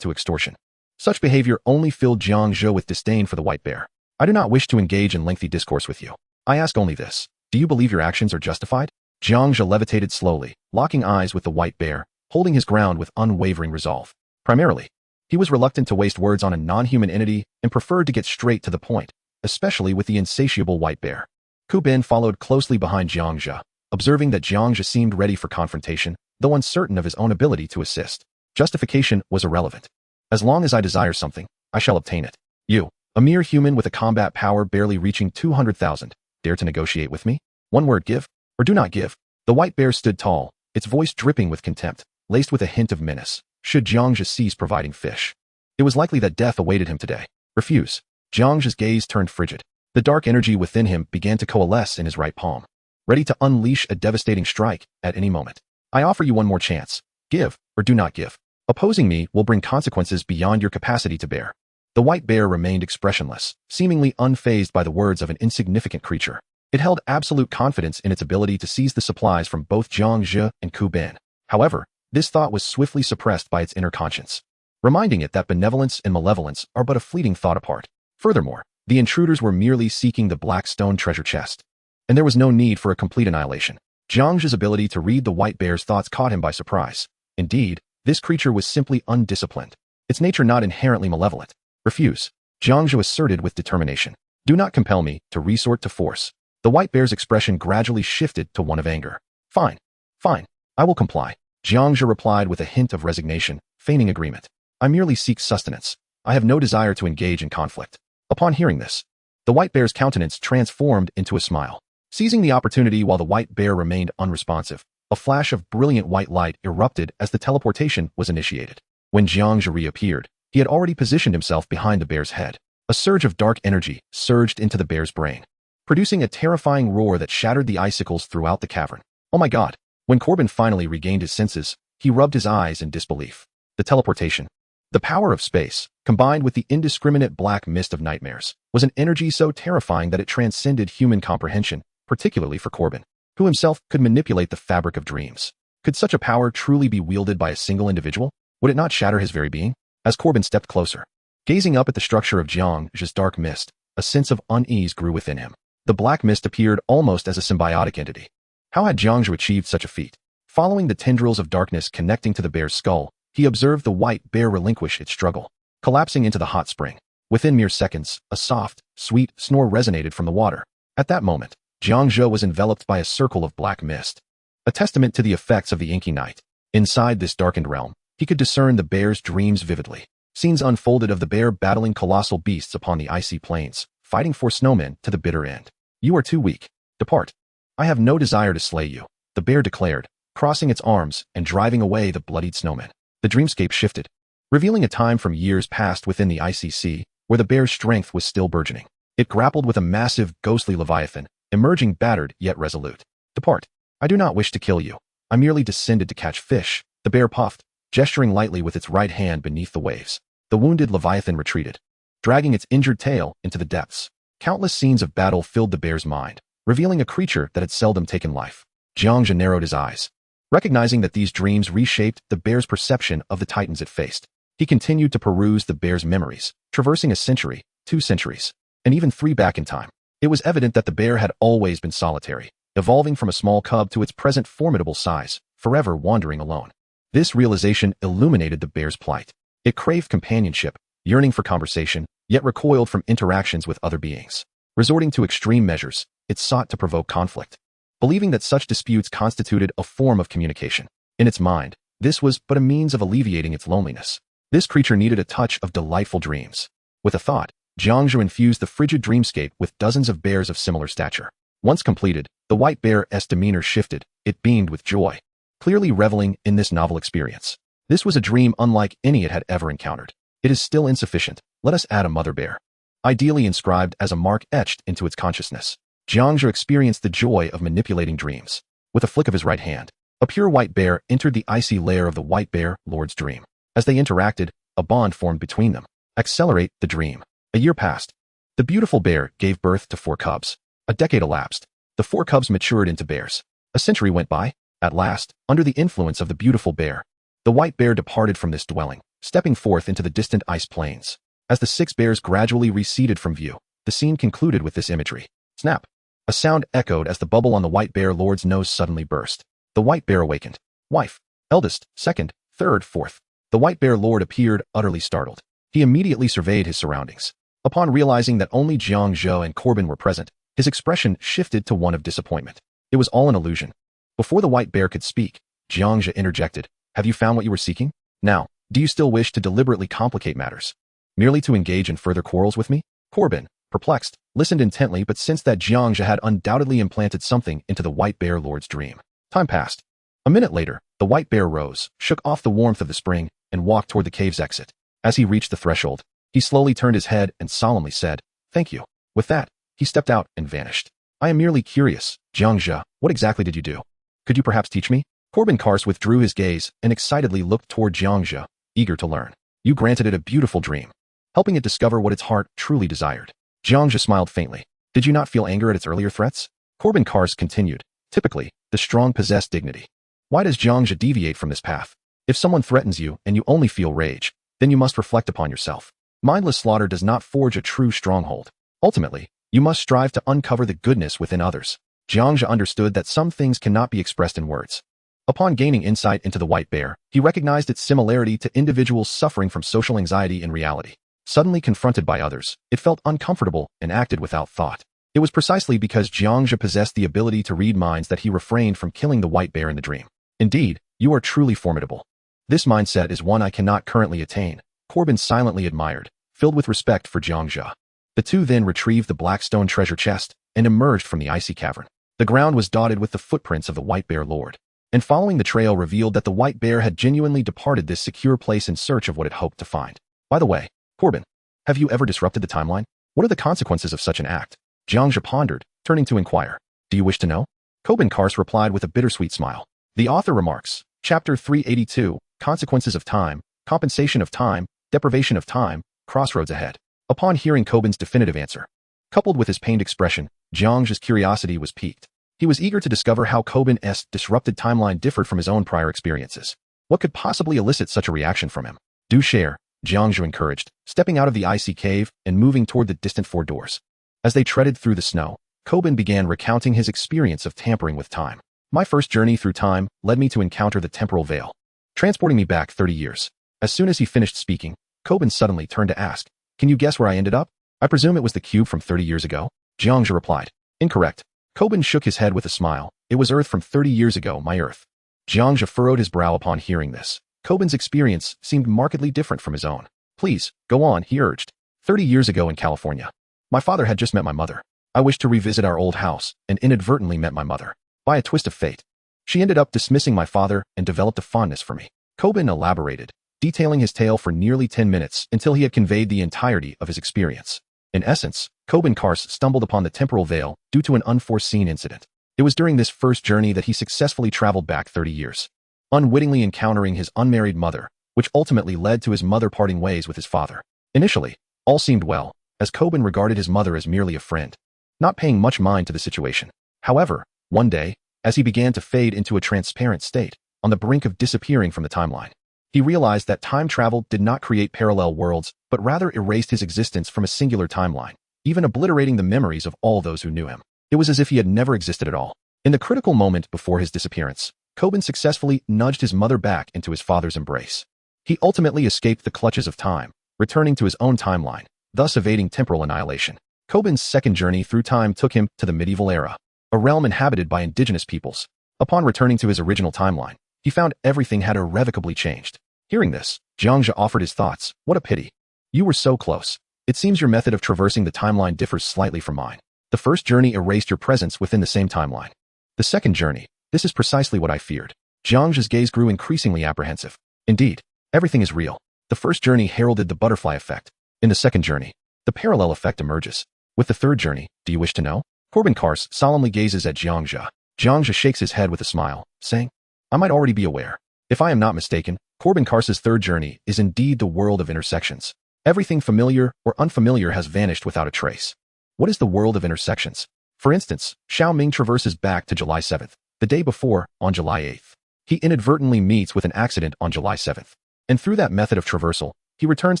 to extortion. Such behavior only filled Jiang Zhe with disdain for the white bear. I do not wish to engage in lengthy discourse with you. I ask only this. Do you believe your actions are justified? Jiang Zhe levitated slowly, locking eyes with the white bear, holding his ground with unwavering resolve. Primarily, he was reluctant to waste words on a non-human entity and preferred to get straight to the point, especially with the insatiable white bear. Ku Bin followed closely behind Jiang Zhe, observing that Jiang Zhe seemed ready for confrontation, though uncertain of his own ability to assist. Justification was irrelevant. As long as I desire something, I shall obtain it. You, a mere human with a combat power barely reaching 200,000, dare to negotiate with me? One word, give, or do not give. The white bear stood tall, its voice dripping with contempt, laced with a hint of menace. Should Jiang Zhe cease providing fish, it was likely that death awaited him today. Refuse. Jiang Zhe's gaze turned frigid. The dark energy within him began to coalesce in his right palm, ready to unleash a devastating strike at any moment. I offer you one more chance. Give, or do not give. Opposing me will bring consequences beyond your capacity to bear. The white bear remained expressionless, seemingly unfazed by the words of an insignificant creature. It held absolute confidence in its ability to seize the supplies from both Jiang Zhe and Ku Bin. However, this thought was swiftly suppressed by its inner conscience, reminding it that benevolence and malevolence are but a fleeting thought apart. Furthermore, the intruders were merely seeking the black stone treasure chest, and there was no need for a complete annihilation. Jiang Zhe's ability to read the white bear's thoughts caught him by surprise. Indeed, this creature was simply undisciplined, its nature not inherently malevolent. Refuse. Jiang Zhe asserted with determination. Do not compel me to resort to force. The white bear's expression gradually shifted to one of anger. Fine. Fine. I will comply. Jiang Zhe replied with a hint of resignation, feigning agreement. I merely seek sustenance. I have no desire to engage in conflict. Upon hearing this, The white bear's countenance transformed into a smile. Seizing the opportunity while the white bear remained unresponsive, a flash of brilliant white light erupted as the teleportation was initiated. When Jiang Zhe reappeared, he had already positioned himself behind the bear's head. A surge of dark energy surged into the bear's brain, producing a terrifying roar that shattered the icicles throughout the cavern. Oh my god! When Corbin finally regained his senses, he rubbed his eyes in disbelief. The teleportation, the power of space, combined with the indiscriminate black mist of nightmares, was an energy so terrifying that it transcended human comprehension, particularly for Corbin, who himself could manipulate the fabric of dreams. Could such a power truly be wielded by a single individual? Would it not shatter his very being? As Corbin stepped closer, gazing up at the structure of Jiang Zhe's dark mist, a sense of unease grew within him. The black mist appeared almost as a symbiotic entity. How had Jiang Zhe achieved such a feat? Following the tendrils of darkness connecting to the bear's skull, he observed the white bear relinquish its struggle, collapsing into the hot spring. Within mere seconds, a soft, sweet snore resonated from the water. At that moment, Jiang Zhe was enveloped by a circle of black mist, a testament to the effects of the inky night. Inside this darkened realm, he could discern the bear's dreams vividly. Scenes unfolded of the bear battling colossal beasts upon the icy plains, fighting for snowmen to the bitter end. You are too weak. Depart. I have no desire to slay you, the bear declared, crossing its arms and driving away the bloodied snowmen. The dreamscape shifted, revealing a time from years past within the icy sea, where the bear's strength was still burgeoning. It grappled with a massive, ghostly leviathan, emerging battered yet resolute. Depart. I do not wish to kill you. I merely descended to catch fish, the bear puffed, gesturing lightly with its right hand beneath the waves. The wounded leviathan retreated, dragging its injured tail into the depths. Countless scenes of battle filled the bear's mind, revealing a creature that had seldom taken life. Jiang Zhe narrowed his eyes, recognizing that these dreams reshaped the bear's perception of the titans it faced. He continued to peruse the bear's memories, traversing a century, 2 centuries, and even 3 back in time. It was evident that the bear had always been solitary, evolving from a small cub to its present formidable size, forever wandering alone. This realization illuminated the bear's plight. It craved companionship, yearning for conversation, yet recoiled from interactions with other beings. Resorting to extreme measures, it sought to provoke conflict, believing that such disputes constituted a form of communication. In its mind, this was but a means of alleviating its loneliness. This creature needed a touch of delightful dreams. With a thought, Jiang Zhe infused the frigid dreamscape with dozens of bears of similar stature. Once completed, the white bear's demeanor shifted. It beamed with joy, clearly reveling in this novel experience. This was a dream unlike any it had ever encountered. It is still insufficient. Let us add a mother bear, ideally inscribed as a mark etched into its consciousness. Jiang Zhe experienced the joy of manipulating dreams. With a flick of his right hand, a pure white bear entered the icy lair of the white bear lord's dream. As they interacted, a bond formed between them. Accelerate the dream. A year passed. The beautiful bear gave birth to 4 cubs. A decade elapsed. The 4 cubs matured into bears. A century went by. At last, under the influence of the beautiful bear, the white bear departed from this dwelling, stepping forth into the distant ice plains. As the 6 bears gradually receded from view, the scene concluded with this imagery. Snap! A sound echoed as the bubble on the white bear lord's nose suddenly burst. The white bear awakened. Wife, eldest, second, third, fourth. The white bear lord appeared utterly startled. He immediately surveyed his surroundings. Upon realizing that only Jiang Zhe and Corbin were present, his expression shifted to one of disappointment. It was all an illusion. Before the white bear could speak, Jiang Zhe interjected. Have you found what you were seeking? Now, do you still wish to deliberately complicate matters, merely to engage in further quarrels with me? Corbin, perplexed, listened intently but sensed that Jiang Zhe had undoubtedly implanted something into the white bear lord's dream. Time passed. A minute later, the white bear rose, shook off the warmth of the spring, and walked toward the cave's exit. As he reached the threshold, he slowly turned his head and solemnly said, "Thank you." With that, he stepped out and vanished. I am merely curious, Jiang Zhe, what exactly did you do? Could you perhaps teach me? Corbin Kars withdrew his gaze and excitedly looked toward Jiang Zhe, eager to learn. You granted it a beautiful dream, helping it discover what its heart truly desired. Jiang Zhe smiled faintly. Did you not feel anger at its earlier threats? Corbin Kars continued. Typically, the strong possess dignity. Why does Jiang Zhe deviate from this path? If someone threatens you and you only feel rage, then you must reflect upon yourself. Mindless slaughter does not forge a true stronghold. Ultimately, you must strive to uncover the goodness within others. Jiang Zhe understood that some things cannot be expressed in words. Upon gaining insight into the white bear, he recognized its similarity to individuals suffering from social anxiety in reality. Suddenly confronted by others, it felt uncomfortable and acted without thought. It was precisely because Jiang Zhe possessed the ability to read minds that he refrained from killing the white bear in the dream. Indeed, you are truly formidable. This mindset is one I cannot currently attain, Corbin silently admired, filled with respect for Jiang Zhe. The two then retrieved the black stone treasure chest and emerged from the icy cavern. The ground was dotted with the footprints of the White Bear Lord, and following the trail revealed that the White Bear had genuinely departed this secure place in search of what it hoped to find. By the way, Corbin, have you ever disrupted the timeline? What are the consequences of such an act? Jiang Zhe pondered, turning to inquire. Do you wish to know? Corbin Karst replied with a bittersweet smile. The author remarks, Chapter 382, Consequences of Time, Compensation of Time, Deprivation of Time, Crossroads Ahead. Upon hearing Corbin's definitive answer, coupled with his pained expression, Jiang Zhe's curiosity was piqued. He was eager to discover how Corbin's disrupted timeline differed from his own prior experiences. What could possibly elicit such a reaction from him? Do share, Jiang Zhe encouraged, stepping out of the icy cave and moving toward the distant four doors. As they treaded through the snow, Corbin began recounting his experience of tampering with time. My first journey through time led me to encounter the temporal veil, transporting me back 30 years. As soon as he finished speaking, Corbin suddenly turned to ask, can you guess where I ended up? I presume it was the cube from 30 years ago? Jiang Zhe replied. Incorrect. Corbin shook his head with a smile. It was Earth from 30 years ago, my Earth. Jiang Zhe furrowed his brow upon hearing this. Corbin's experience seemed markedly different from his own. Please, go on, he urged. 30 years ago in California. My father had just met my mother. I wished to revisit our old house and inadvertently met my mother. By a twist of fate, she ended up dismissing my father and developed a fondness for me. Corbin elaborated, detailing his tale for nearly 10 minutes until he had conveyed the entirety of his experience. In essence, Corbin Karst stumbled upon the temporal veil due to an unforeseen incident. It was during this first journey that he successfully traveled back 30 years, unwittingly encountering his unmarried mother, which ultimately led to his mother parting ways with his father. Initially, all seemed well, as Corbin regarded his mother as merely a friend, not paying much mind to the situation. However, one day, as he began to fade into a transparent state, on the brink of disappearing from the timeline, he realized that time travel did not create parallel worlds, but rather erased his existence from a singular timeline, even obliterating the memories of all those who knew him. It was as if he had never existed at all. In the critical moment before his disappearance, Corbin successfully nudged his mother back into his father's embrace. He ultimately escaped the clutches of time, returning to his own timeline, thus evading temporal annihilation. Corbin's second journey through time took him to the medieval era, a realm inhabited by indigenous peoples. Upon returning to his original timeline, he found everything had irrevocably changed. Hearing this, Jiang Zhe offered his thoughts. What a pity. You were so close. It seems your method of traversing the timeline differs slightly from mine. The first journey erased your presence within the same timeline. The second journey, this is precisely what I feared. Jiang Zhe's gaze grew increasingly apprehensive. Indeed, everything is real. The first journey heralded the butterfly effect. In the second journey, the parallel effect emerges. With the third journey, do you wish to know? Corbin Karst solemnly gazes at Jiang Zhe. Jiang Zhe shakes his head with a smile, saying, I might already be aware. If I am not mistaken, Corbin Karst's third journey is indeed the world of intersections. Everything familiar or unfamiliar has vanished without a trace. What is the world of intersections? For instance, Xiao Ming traverses back to July 7th, the day before, on July 8th. He inadvertently meets with an accident on July 7th, and through that method of traversal, he returns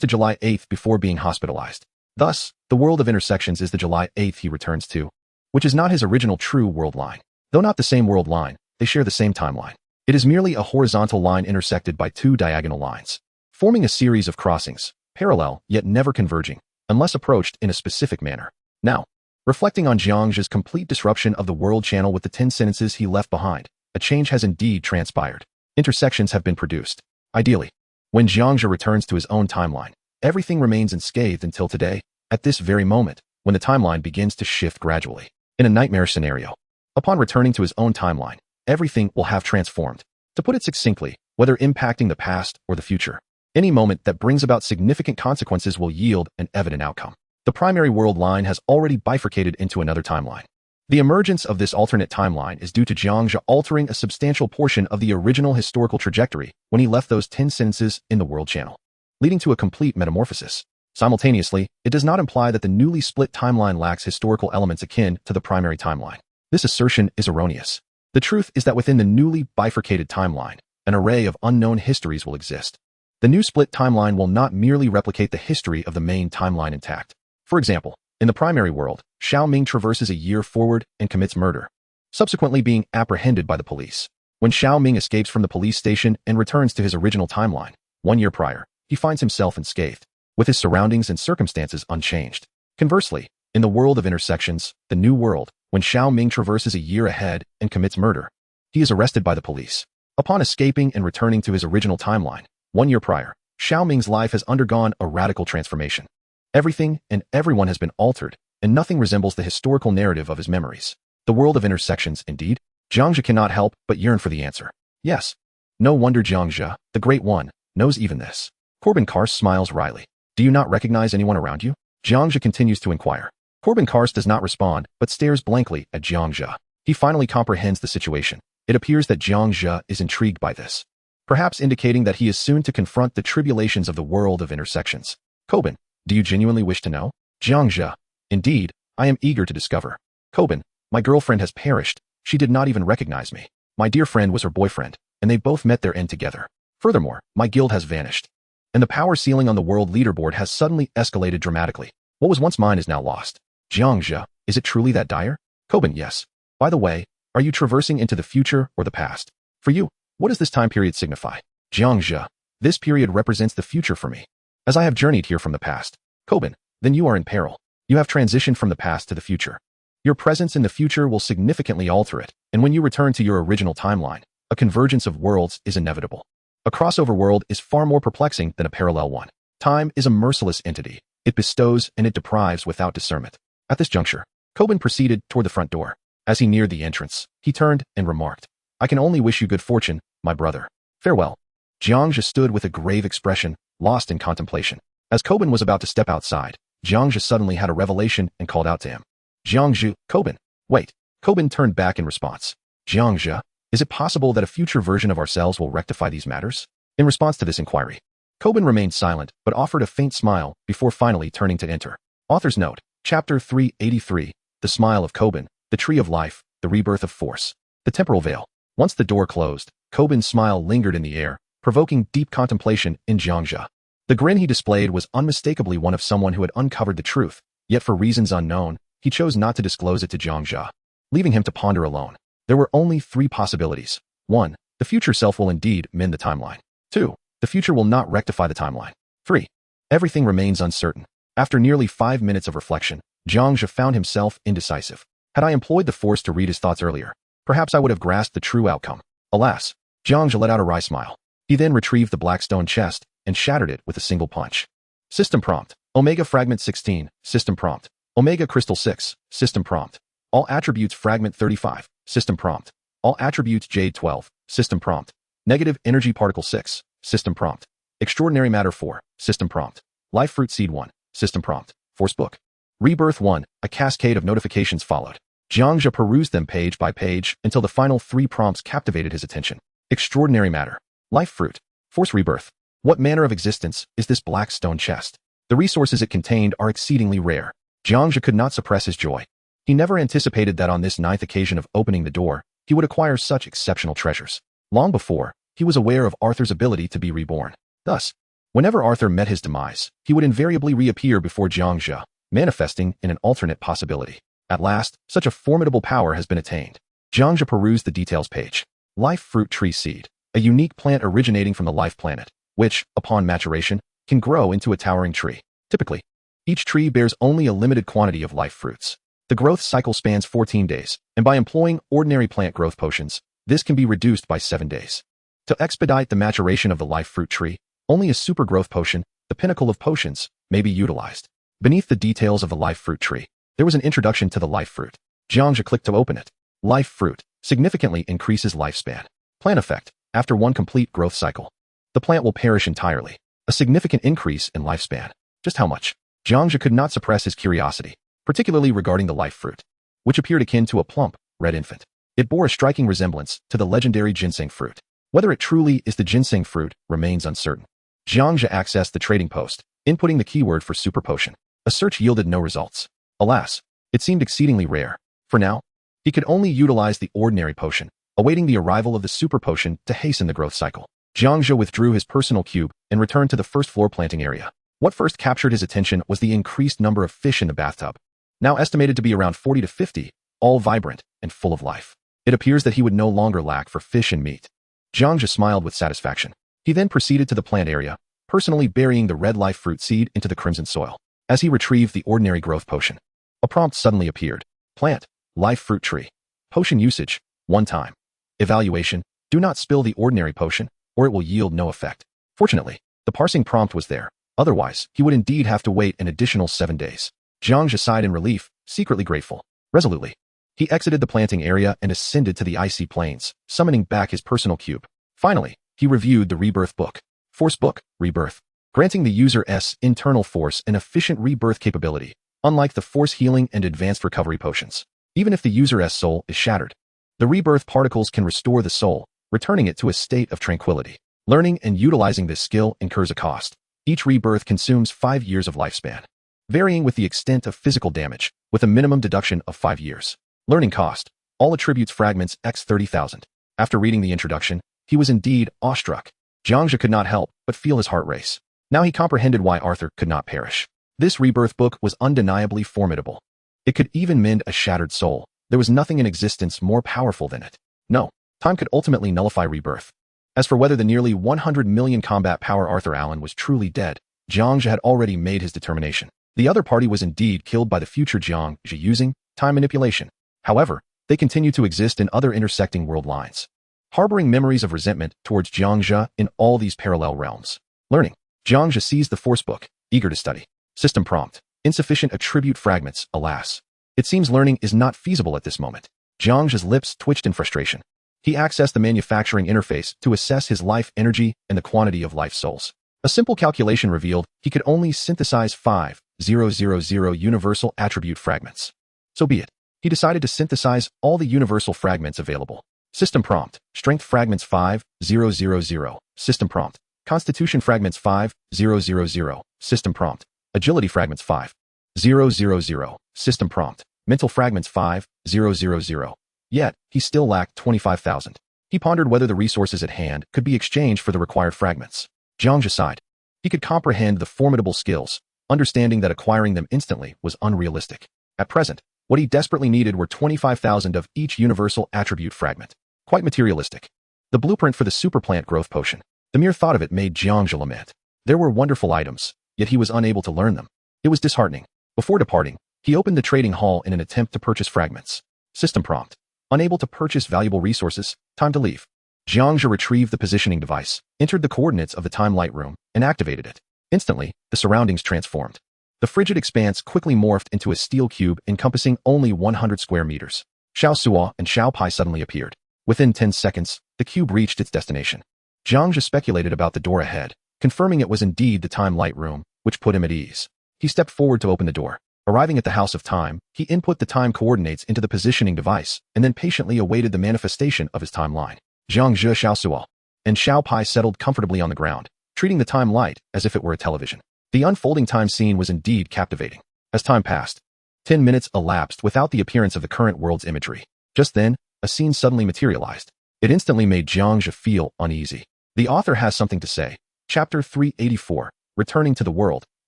to July 8th before being hospitalized. Thus, the world of intersections is the July 8th he returns to, which is not his original true world line. Though not the same world line, they share the same timeline. It is merely a horizontal line intersected by two diagonal lines, forming a series of crossings, parallel yet never converging, unless approached in a specific manner. Now, reflecting on Jiang Zhe's complete disruption of the world channel with the 10 sentences he left behind, a change has indeed transpired. Intersections have been produced. Ideally, when Jiang Zhe returns to his own timeline, everything remains unscathed until today, at this very moment, when the timeline begins to shift gradually. In a nightmarish scenario, upon returning to his own timeline, everything will have transformed. To put it succinctly, whether impacting the past or the future, any moment that brings about significant consequences will yield an evident outcome. The primary world line has already bifurcated into another timeline. The emergence of this alternate timeline is due to Jiang Zhe altering a substantial portion of the original historical trajectory when he left those 10 sentences in the world channel, leading to a complete metamorphosis. Simultaneously, it does not imply that the newly split timeline lacks historical elements akin to the primary timeline. This assertion is erroneous. The truth is that within the newly bifurcated timeline, an array of unknown histories will exist. The new split timeline will not merely replicate the history of the main timeline intact. For example, in the primary world, Xiao Ming traverses a year forward and commits murder, subsequently being apprehended by the police. When Xiao Ming escapes from the police station and returns to his original timeline, 1 year prior, he finds himself unscathed, with his surroundings and circumstances unchanged. Conversely, in the world of intersections, the new world, when Xiao Ming traverses a year ahead and commits murder, he is arrested by the police. Upon escaping and returning to his original timeline, 1 year prior, Xiao Ming's life has undergone a radical transformation. Everything and everyone has been altered, and nothing resembles the historical narrative of his memories. The world of intersections, indeed? Jiang Zhe cannot help but yearn for the answer. Yes. No wonder Jiang Zhe, the Great One, knows even this. Corbin Karst smiles wryly. Do you not recognize anyone around you? Jiang Zhe continues to inquire. Corbin Karst does not respond, but stares blankly at Jiang Zhe. He finally comprehends the situation. It appears that Jiang Zhe is intrigued by this, perhaps indicating that he is soon to confront the tribulations of the world of intersections. Corbin, do you genuinely wish to know? Jiang Zhe, indeed, I am eager to discover. Corbin, my girlfriend has perished. She did not even recognize me. My dear friend was her boyfriend, and they both met their end together. Furthermore, my guild has vanished, and the power ceiling on the world leaderboard has suddenly escalated dramatically. What was once mine is now lost. Jiang Zhe, is it truly that dire? Corbin, yes. By the way, are you traversing into the future or the past? For you, what does this time period signify? Jiang Zhe, this period represents the future for me, as I have journeyed here from the past. Corbin, then you are in peril. You have transitioned from the past to the future. Your presence in the future will significantly alter it, and when you return to your original timeline, a convergence of worlds is inevitable. A crossover world is far more perplexing than a parallel one. Time is a merciless entity. It bestows and it deprives without discernment. At this juncture, Corbin proceeded toward the front door. As he neared the entrance, he turned and remarked, I can only wish you good fortune, my brother. Farewell. Jiang Zhe stood with a grave expression, lost in contemplation. As Corbin was about to step outside, Jiang Zhe suddenly had a revelation and called out to him. Jiang Zhe, Corbin. Wait. Corbin turned back in response. Jiang Zhe, is it possible that a future version of ourselves will rectify these matters? In response to this inquiry, Corbin remained silent but offered a faint smile before finally turning to enter. Author's note, Chapter 383, The Smile of Corbin, The Tree of Life, The Rebirth of Force. The Temporal Veil. Once the door closed, Corbin's smile lingered in the air, provoking deep contemplation in Jiang Zhe. The grin he displayed was unmistakably one of someone who had uncovered the truth, yet for reasons unknown, he chose not to disclose it to Jiang Zhe, leaving him to ponder alone. There were only 3 possibilities. 1. The future self will indeed mend the timeline. 2. The future will not rectify the timeline. 3. Everything remains uncertain. After nearly 5 minutes of reflection, Jiang Zhe found himself indecisive. Had I employed the force to read his thoughts earlier, perhaps I would have grasped the true outcome. Alas, Jiang Zhe let out a wry smile. He then retrieved the black stone chest and shattered it with a single punch. System prompt, Omega Fragment 16, System prompt, Omega Crystal 6, System prompt, all attributes Fragment 35, System prompt, all attributes Jade 12, System prompt, Negative Energy Particle 6, System prompt, Extraordinary Matter 4, System prompt, Life Fruit Seed 1, System prompt, Force Book. Rebirth 1, a cascade of notifications followed. Jiang Zhe perused them page by page until the final 3 prompts captivated his attention. Extraordinary Matter, Life Fruit, Force Rebirth. What manner of existence is this black stone chest? The resources it contained are exceedingly rare. Jiang Zhe could not suppress his joy. He never anticipated that on this 9th occasion of opening the door, he would acquire such exceptional treasures. Long before, he was aware of Arthur's ability to be reborn. Thus, whenever Arthur met his demise, he would invariably reappear before Jiang Zhe, manifesting in an alternate possibility. At last, such a formidable power has been attained. Jiang Zhe perused the details page. Life Fruit Tree Seed, a unique plant originating from the life planet, which, upon maturation, can grow into a towering tree. Typically, each tree bears only a limited quantity of life fruits. The growth cycle spans 14 days, and by employing ordinary plant growth potions, this can be reduced by 7 days. To expedite the maturation of the life fruit tree, only a super growth potion, the pinnacle of potions, may be utilized. Beneath the details of the life fruit tree, there was an introduction to the life fruit. Jiang Zhe clicked to open it. Life fruit significantly increases lifespan. Plant effect, after 1 complete growth cycle, the plant will perish entirely. A significant increase in lifespan. Just how much? Jiang Zhe could not suppress his curiosity, particularly regarding the life fruit, which appeared akin to a plump, red infant. It bore a striking resemblance to the legendary ginseng fruit. Whether it truly is the ginseng fruit remains uncertain. Jiang Zhe accessed the trading post, inputting the keyword for super potion. A search yielded no results. Alas, it seemed exceedingly rare. For now, he could only utilize the ordinary potion, awaiting the arrival of the super potion to hasten the growth cycle. Jiang Zhe withdrew his personal cube and returned to the first floor planting area. What first captured his attention was the increased number of fish in the bathtub, now estimated to be around 40 to 50, all vibrant and full of life. It appears that he would no longer lack for fish and meat. Jiang Zhe smiled with satisfaction. He then proceeded to the plant area, personally burying the red life fruit seed into the crimson soil. As he retrieved the ordinary growth potion, a prompt suddenly appeared. Plant, life fruit tree. Potion usage, 1 time. Evaluation, do not spill the ordinary potion, or it will yield no effect. Fortunately, the parsing prompt was there. Otherwise, he would indeed have to wait an additional 7 days. Jiang Zhe sighed in relief, secretly grateful. Resolutely, he exited the planting area and ascended to the icy plains, summoning back his personal cube. Finally, he reviewed the Rebirth book. Force book, Rebirth, granting the user's internal force an efficient rebirth capability, unlike the force healing and advanced recovery potions. Even if the user's soul is shattered, the rebirth particles can restore the soul, returning it to a state of tranquility. Learning and utilizing this skill incurs a cost. Each rebirth consumes 5 years of lifespan, varying with the extent of physical damage, with a minimum deduction of 5 years. Learning cost, all attributes fragments x 30,000. After reading the introduction, he was indeed awestruck. Jiang Zhe could not help but feel his heart race. Now he comprehended why Arthur could not perish. This rebirth book was undeniably formidable. It could even mend a shattered soul. There was nothing in existence more powerful than it. No, time could ultimately nullify rebirth. As for whether the nearly 100 million combat power Arthur Allen was truly dead, Jiang Zhe had already made his determination. The other party was indeed killed by the future Jiang Zhe using time manipulation. However, they continue to exist in other intersecting world lines, harboring memories of resentment towards Jiang Zhe in all these parallel realms. Learning. Jiang Zhe seized the force book, eager to study. System prompt. Insufficient attribute fragments, alas. It seems learning is not feasible at this moment. Jiang Zhe's lips twitched in frustration. He accessed the manufacturing interface to assess his life energy and the quantity of life souls. A simple calculation revealed he could only synthesize 5,000 universal attribute fragments. So be it. He decided to synthesize all the universal fragments available. System prompt. Strength fragments 5,000. System prompt. Constitution fragments 5,000. System prompt. Agility fragments 5,000. System prompt. Mental fragments 5,000. Yet, he still lacked 25,000. He pondered whether the resources at hand could be exchanged for the required fragments. Jiang Zhe sighed. He could comprehend the formidable skills, understanding that acquiring them instantly was unrealistic. At present, what he desperately needed were 25,000 of each universal attribute fragment. Quite materialistic. The blueprint for the superplant growth potion. The mere thought of it made Jiang Zhe lament. There were wonderful items, yet he was unable to learn them. It was disheartening. Before departing, he opened the trading hall in an attempt to purchase fragments. System prompt. Unable to purchase valuable resources, time to leave. Jiang Zhe retrieved the positioning device, entered the coordinates of the time light room, and activated it. Instantly, the surroundings transformed. The frigid expanse quickly morphed into a steel cube encompassing only 100 square meters. Xiao Suo and Xiao Pai suddenly appeared. Within 10 seconds, the cube reached its destination. Jiang Zhe speculated about the door ahead, confirming it was indeed the time light room, which put him at ease. He stepped forward to open the door. Arriving at the House of Time, he input the time coordinates into the positioning device and then patiently awaited the manifestation of his timeline. Jiang Zhe, Xiao Suo, and Xiao Pai settled comfortably on the ground, treating the time light as if it were a television. The unfolding time scene was indeed captivating. As time passed, 10 minutes elapsed without the appearance of the current world's imagery. Just then, a scene suddenly materialized. It instantly made Jiang Zhe feel uneasy. The author has something to say. Chapter 384, Returning to the World,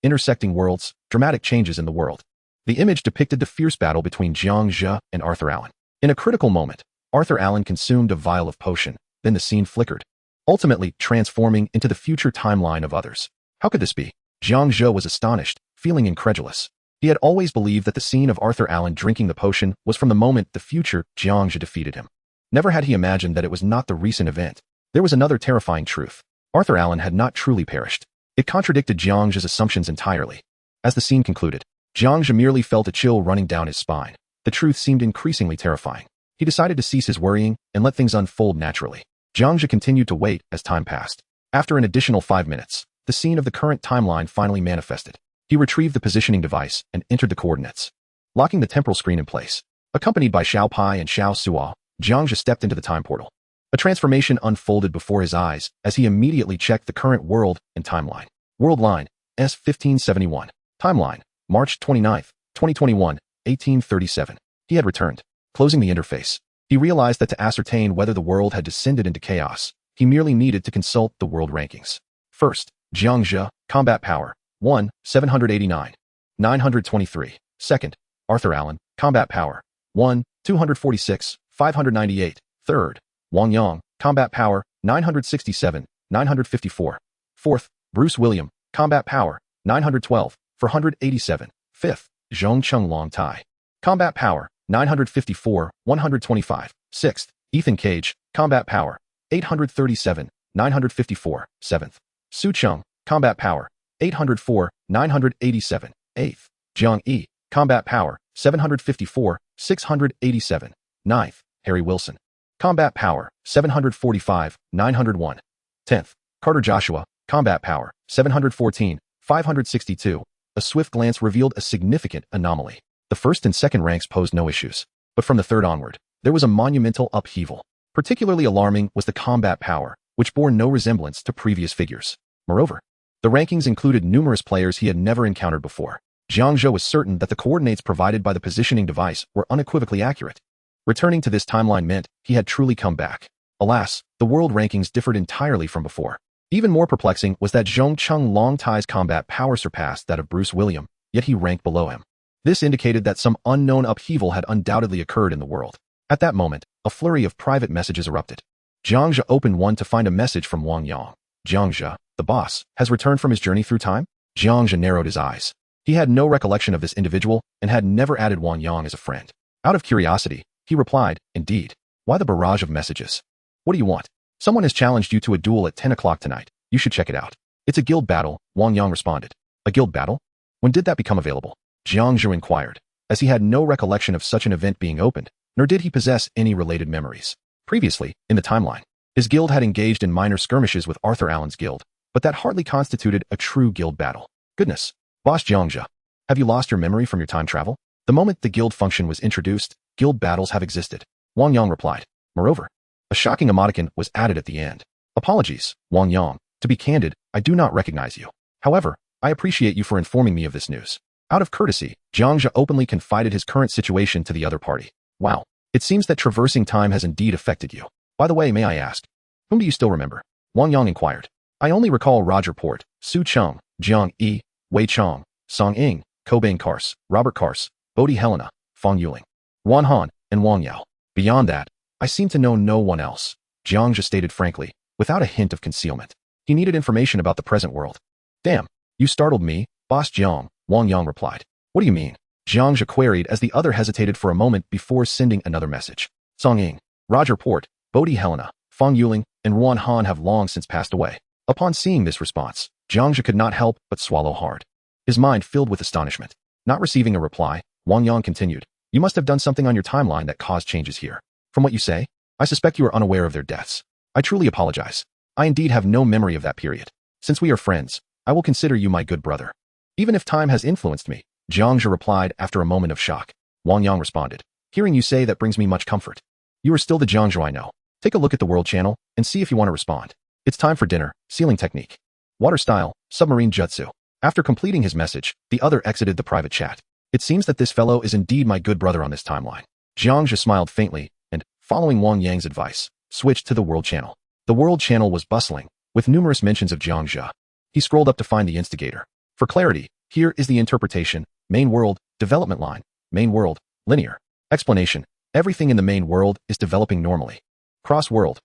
Intersecting Worlds, Dramatic Changes in the World. The image depicted the fierce battle between Jiang Zhe and Arthur Allen. In a critical moment, Arthur Allen consumed a vial of potion, then the scene flickered, ultimately transforming into the future timeline of others. How could this be? Jiang Zhe was astonished, feeling incredulous. He had always believed that the scene of Arthur Allen drinking the potion was from the moment the future Jiang Zhe defeated him. Never had he imagined that it was not the recent event. There was another terrifying truth. Arthur Allen had not truly perished. It contradicted Jiang Zhe's assumptions entirely. As the scene concluded, Jiang Zhe merely felt a chill running down his spine. The truth seemed increasingly terrifying. He decided to cease his worrying and let things unfold naturally. Jiang Zhe continued to wait as time passed. After an additional 5 minutes, the scene of the current timeline finally manifested. He retrieved the positioning device and entered the coordinates, locking the temporal screen in place. Accompanied by Xiao Pai and Xiao Suo, Jiang Zhe stepped into the time portal. A transformation unfolded before his eyes as he immediately checked the current world and timeline. World line, S1571. Timeline, March 29, 2021, 1837. He had returned. Closing the interface, he realized that to ascertain whether the world had descended into chaos, he merely needed to consult the world rankings. First, Jiang Zhe, combat power, 1, 789, 923. Second, Arthur Allen, combat power, 1, 246, 598. Third, Wang Yang, combat power, 967, 954. Fourth, Bruce William, combat power, 912, 487. Fifth, Zhong Cheng Long Tai, combat power, 954, 125. Sixth, Ethan Cage, combat power, 837, 954. Seventh, Su Cheng, combat power, 804, 987. 8th. Jiang Zhe, combat power, 754, 687. 9th. Harry Wilson, combat power, 745, 901. 10th. Carter Joshua, combat power, 714, 562. A swift glance revealed a significant anomaly. The first and second ranks posed no issues, but from the third onward, there was a monumental upheaval. Particularly alarming was the combat power, which bore no resemblance to previous figures. Moreover, the rankings included numerous players he had never encountered before. Jiang Zhe was certain that the coordinates provided by the positioning device were unequivocally accurate. Returning to this timeline meant he had truly come back. Alas, the world rankings differed entirely from before. Even more perplexing was that Zhong Cheng Long Tai's combat power surpassed that of Bruce William, yet he ranked below him. This indicated that some unknown upheaval had undoubtedly occurred in the world. At that moment, a flurry of private messages erupted. Jiang Zhe opened one to find a message from Wang Yang. Jiang Zhe, the boss, has returned from his journey through time? Jiang Zhe narrowed his eyes. He had no recollection of this individual and had never added Wang Yang as a friend. Out of curiosity, he replied, indeed. Why the barrage of messages? What do you want? Someone has challenged you to a duel at 10 o'clock tonight. You should check it out. It's a guild battle, Wang Yang responded. A guild battle? When did that become available? Jiang Zhe inquired, as he had no recollection of such an event being opened, nor did he possess any related memories. Previously, in the timeline, his guild had engaged in minor skirmishes with Arthur Allen's guild, but that hardly constituted a true guild battle. Goodness. Boss Jiang Zhe, have you lost your memory from your time travel? The moment the guild function was introduced, guild battles have existed. Wang Yang replied. Moreover, a shocking emoticon was added at the end. Apologies, Wang Yang. To be candid, I do not recognize you. However, I appreciate you for informing me of this news. Out of courtesy, Jiang Zhe openly confided his current situation to the other party. Wow. It seems that traversing time has indeed affected you. By the way, may I ask, whom do you still remember? Wang Yang inquired. I only recall Roger Port, Su Cheng, Jiang Zhe, Wei Chong, Song Ying, Cobain Kars, Robert Kars, Bodhi Helena, Fong Yuling, Wan Han, and Wang Yao. Beyond that, I seem to know no one else, Jiang Zhe stated frankly, without a hint of concealment. He needed information about the present world. Damn, you startled me, Boss Jiang, Wang Yang replied. What do you mean? Jiang Zhe queried as the other hesitated for a moment before sending another message. Song Ying, Roger Port, Bodhi Helena, Fong Yuling, and Wan Han have long since passed away. Upon seeing this response, Jiang Zhe could not help but swallow hard. His mind filled with astonishment. Not receiving a reply, Wang Yang continued. You must have done something on your timeline that caused changes here. From what you say, I suspect you are unaware of their deaths. I truly apologize. I indeed have no memory of that period. Since we are friends, I will consider you my good brother. Even if time has influenced me, Jiang Zhe replied after a moment of shock. Wang Yang responded. Hearing you say that brings me much comfort. You are still the Jiang Zhe I know. Take a look at the world channel and see if you want to respond. It's time for dinner, sealing technique. Water style, submarine jutsu. After completing his message, the other exited the private chat. It seems that this fellow is indeed my good brother on this timeline. Jiang Zhe smiled faintly and, following Wang Yang's advice, switched to the world channel. The world channel was bustling, with numerous mentions of Jiang Zhe. He scrolled up to find the instigator. For clarity, here is the interpretation. Main world, development line. Main world, linear. Explanation. Everything in the main world is developing normally. Cross world,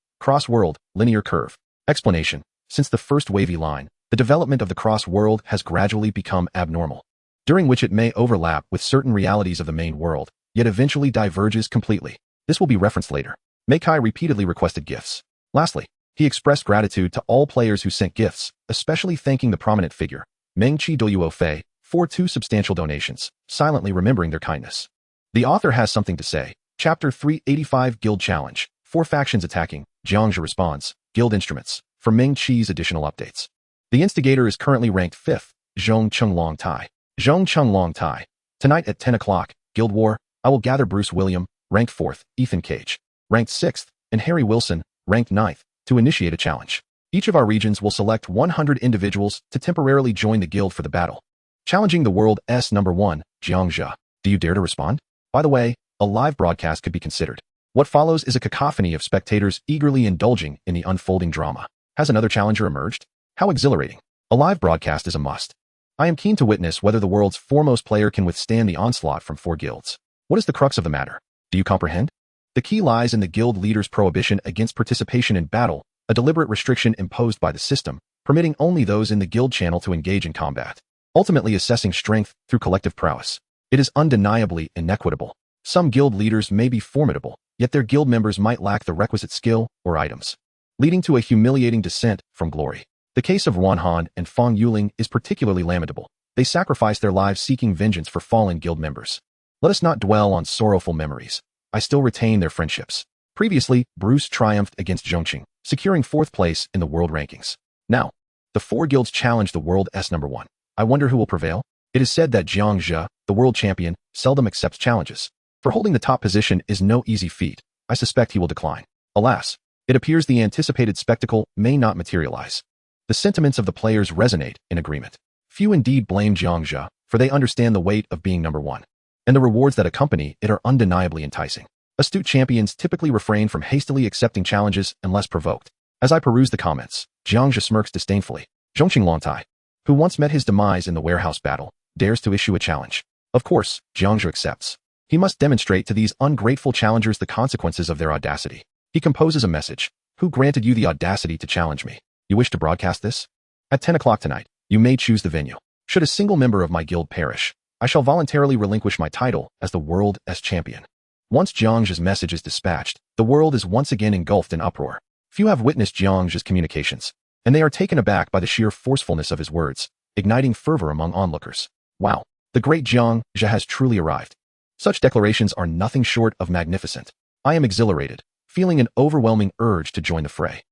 linear curve. Explanation. Since the first wavy line, the development of the cross world has gradually become abnormal, during which it may overlap with certain realities of the main world, yet eventually diverges completely. This will be referenced later. Meikai repeatedly requested gifts. Lastly, he expressed gratitude to all players who sent gifts, especially thanking the prominent figure, Meng Chi Doyuo Fei, for 2 substantial donations, silently remembering their kindness. The author has something to say. Chapter 385 Guild Challenge. 4 factions attacking. Jiang Zhe responds. Guild instruments. For Meng Chi's additional updates. The instigator is currently ranked 5th. Zhong Cheng Long Tai. Zhong Cheng Long Tai. Tonight at 10 o'clock, Guild War, I will gather Bruce William, ranked 4th, Ethan Cage, ranked 6th, and Harry Wilson, ranked 9th, to initiate a challenge. Each of our regions will select 100 individuals to temporarily join the guild for the battle. Challenging the world's number 1, Jiang Zhe. Do you dare to respond? By the way, a live broadcast could be considered. What follows is a cacophony of spectators eagerly indulging in the unfolding drama. Has another challenger emerged? How exhilarating. A live broadcast is a must. I am keen to witness whether the world's foremost player can withstand the onslaught from 4 guilds. What is the crux of the matter? Do you comprehend? The key lies in the guild leader's prohibition against participation in battle, a deliberate restriction imposed by the system, permitting only those in the guild channel to engage in combat, ultimately assessing strength through collective prowess. It is undeniably inequitable. Some guild leaders may be formidable, yet their guild members might lack the requisite skill or items, leading to a humiliating descent from glory. The case of Wan Han and Fong Yuling is particularly lamentable. They sacrificed their lives seeking vengeance for fallen guild members. Let us not dwell on sorrowful memories. I still retain their friendships. Previously, Bruce triumphed against Zhongqing, securing 4th place in the world rankings. Now, the 4 guilds challenge the world's number 1. I wonder who will prevail? It is said that Jiang Zhe, the world champion, seldom accepts challenges. For holding the top position is no easy feat. I suspect he will decline. Alas, it appears the anticipated spectacle may not materialize. The sentiments of the players resonate in agreement. Few indeed blame Jiang Zhe, for they understand the weight of being number 1. And the rewards that accompany it are undeniably enticing. Astute champions typically refrain from hastily accepting challenges unless provoked. As I peruse the comments, Jiang Zhe smirks disdainfully. Zhongqing Longtai, who once met his demise in the warehouse battle, dares to issue a challenge. Of course, Jiang Zhe accepts. He must demonstrate to these ungrateful challengers the consequences of their audacity. He composes a message. Who granted you the audacity to challenge me? You wish to broadcast this? At 10 o'clock tonight, you may choose the venue. Should a single member of my guild perish, I shall voluntarily relinquish my title as the world's champion. Once Jiang Zhe's message is dispatched, the world is once again engulfed in uproar. Few have witnessed Jiang Zhe's communications, and they are taken aback by the sheer forcefulness of his words, igniting fervor among onlookers. Wow, the great Jiang Zhe has truly arrived. Such declarations are nothing short of magnificent. I am exhilarated, feeling an overwhelming urge to join the fray.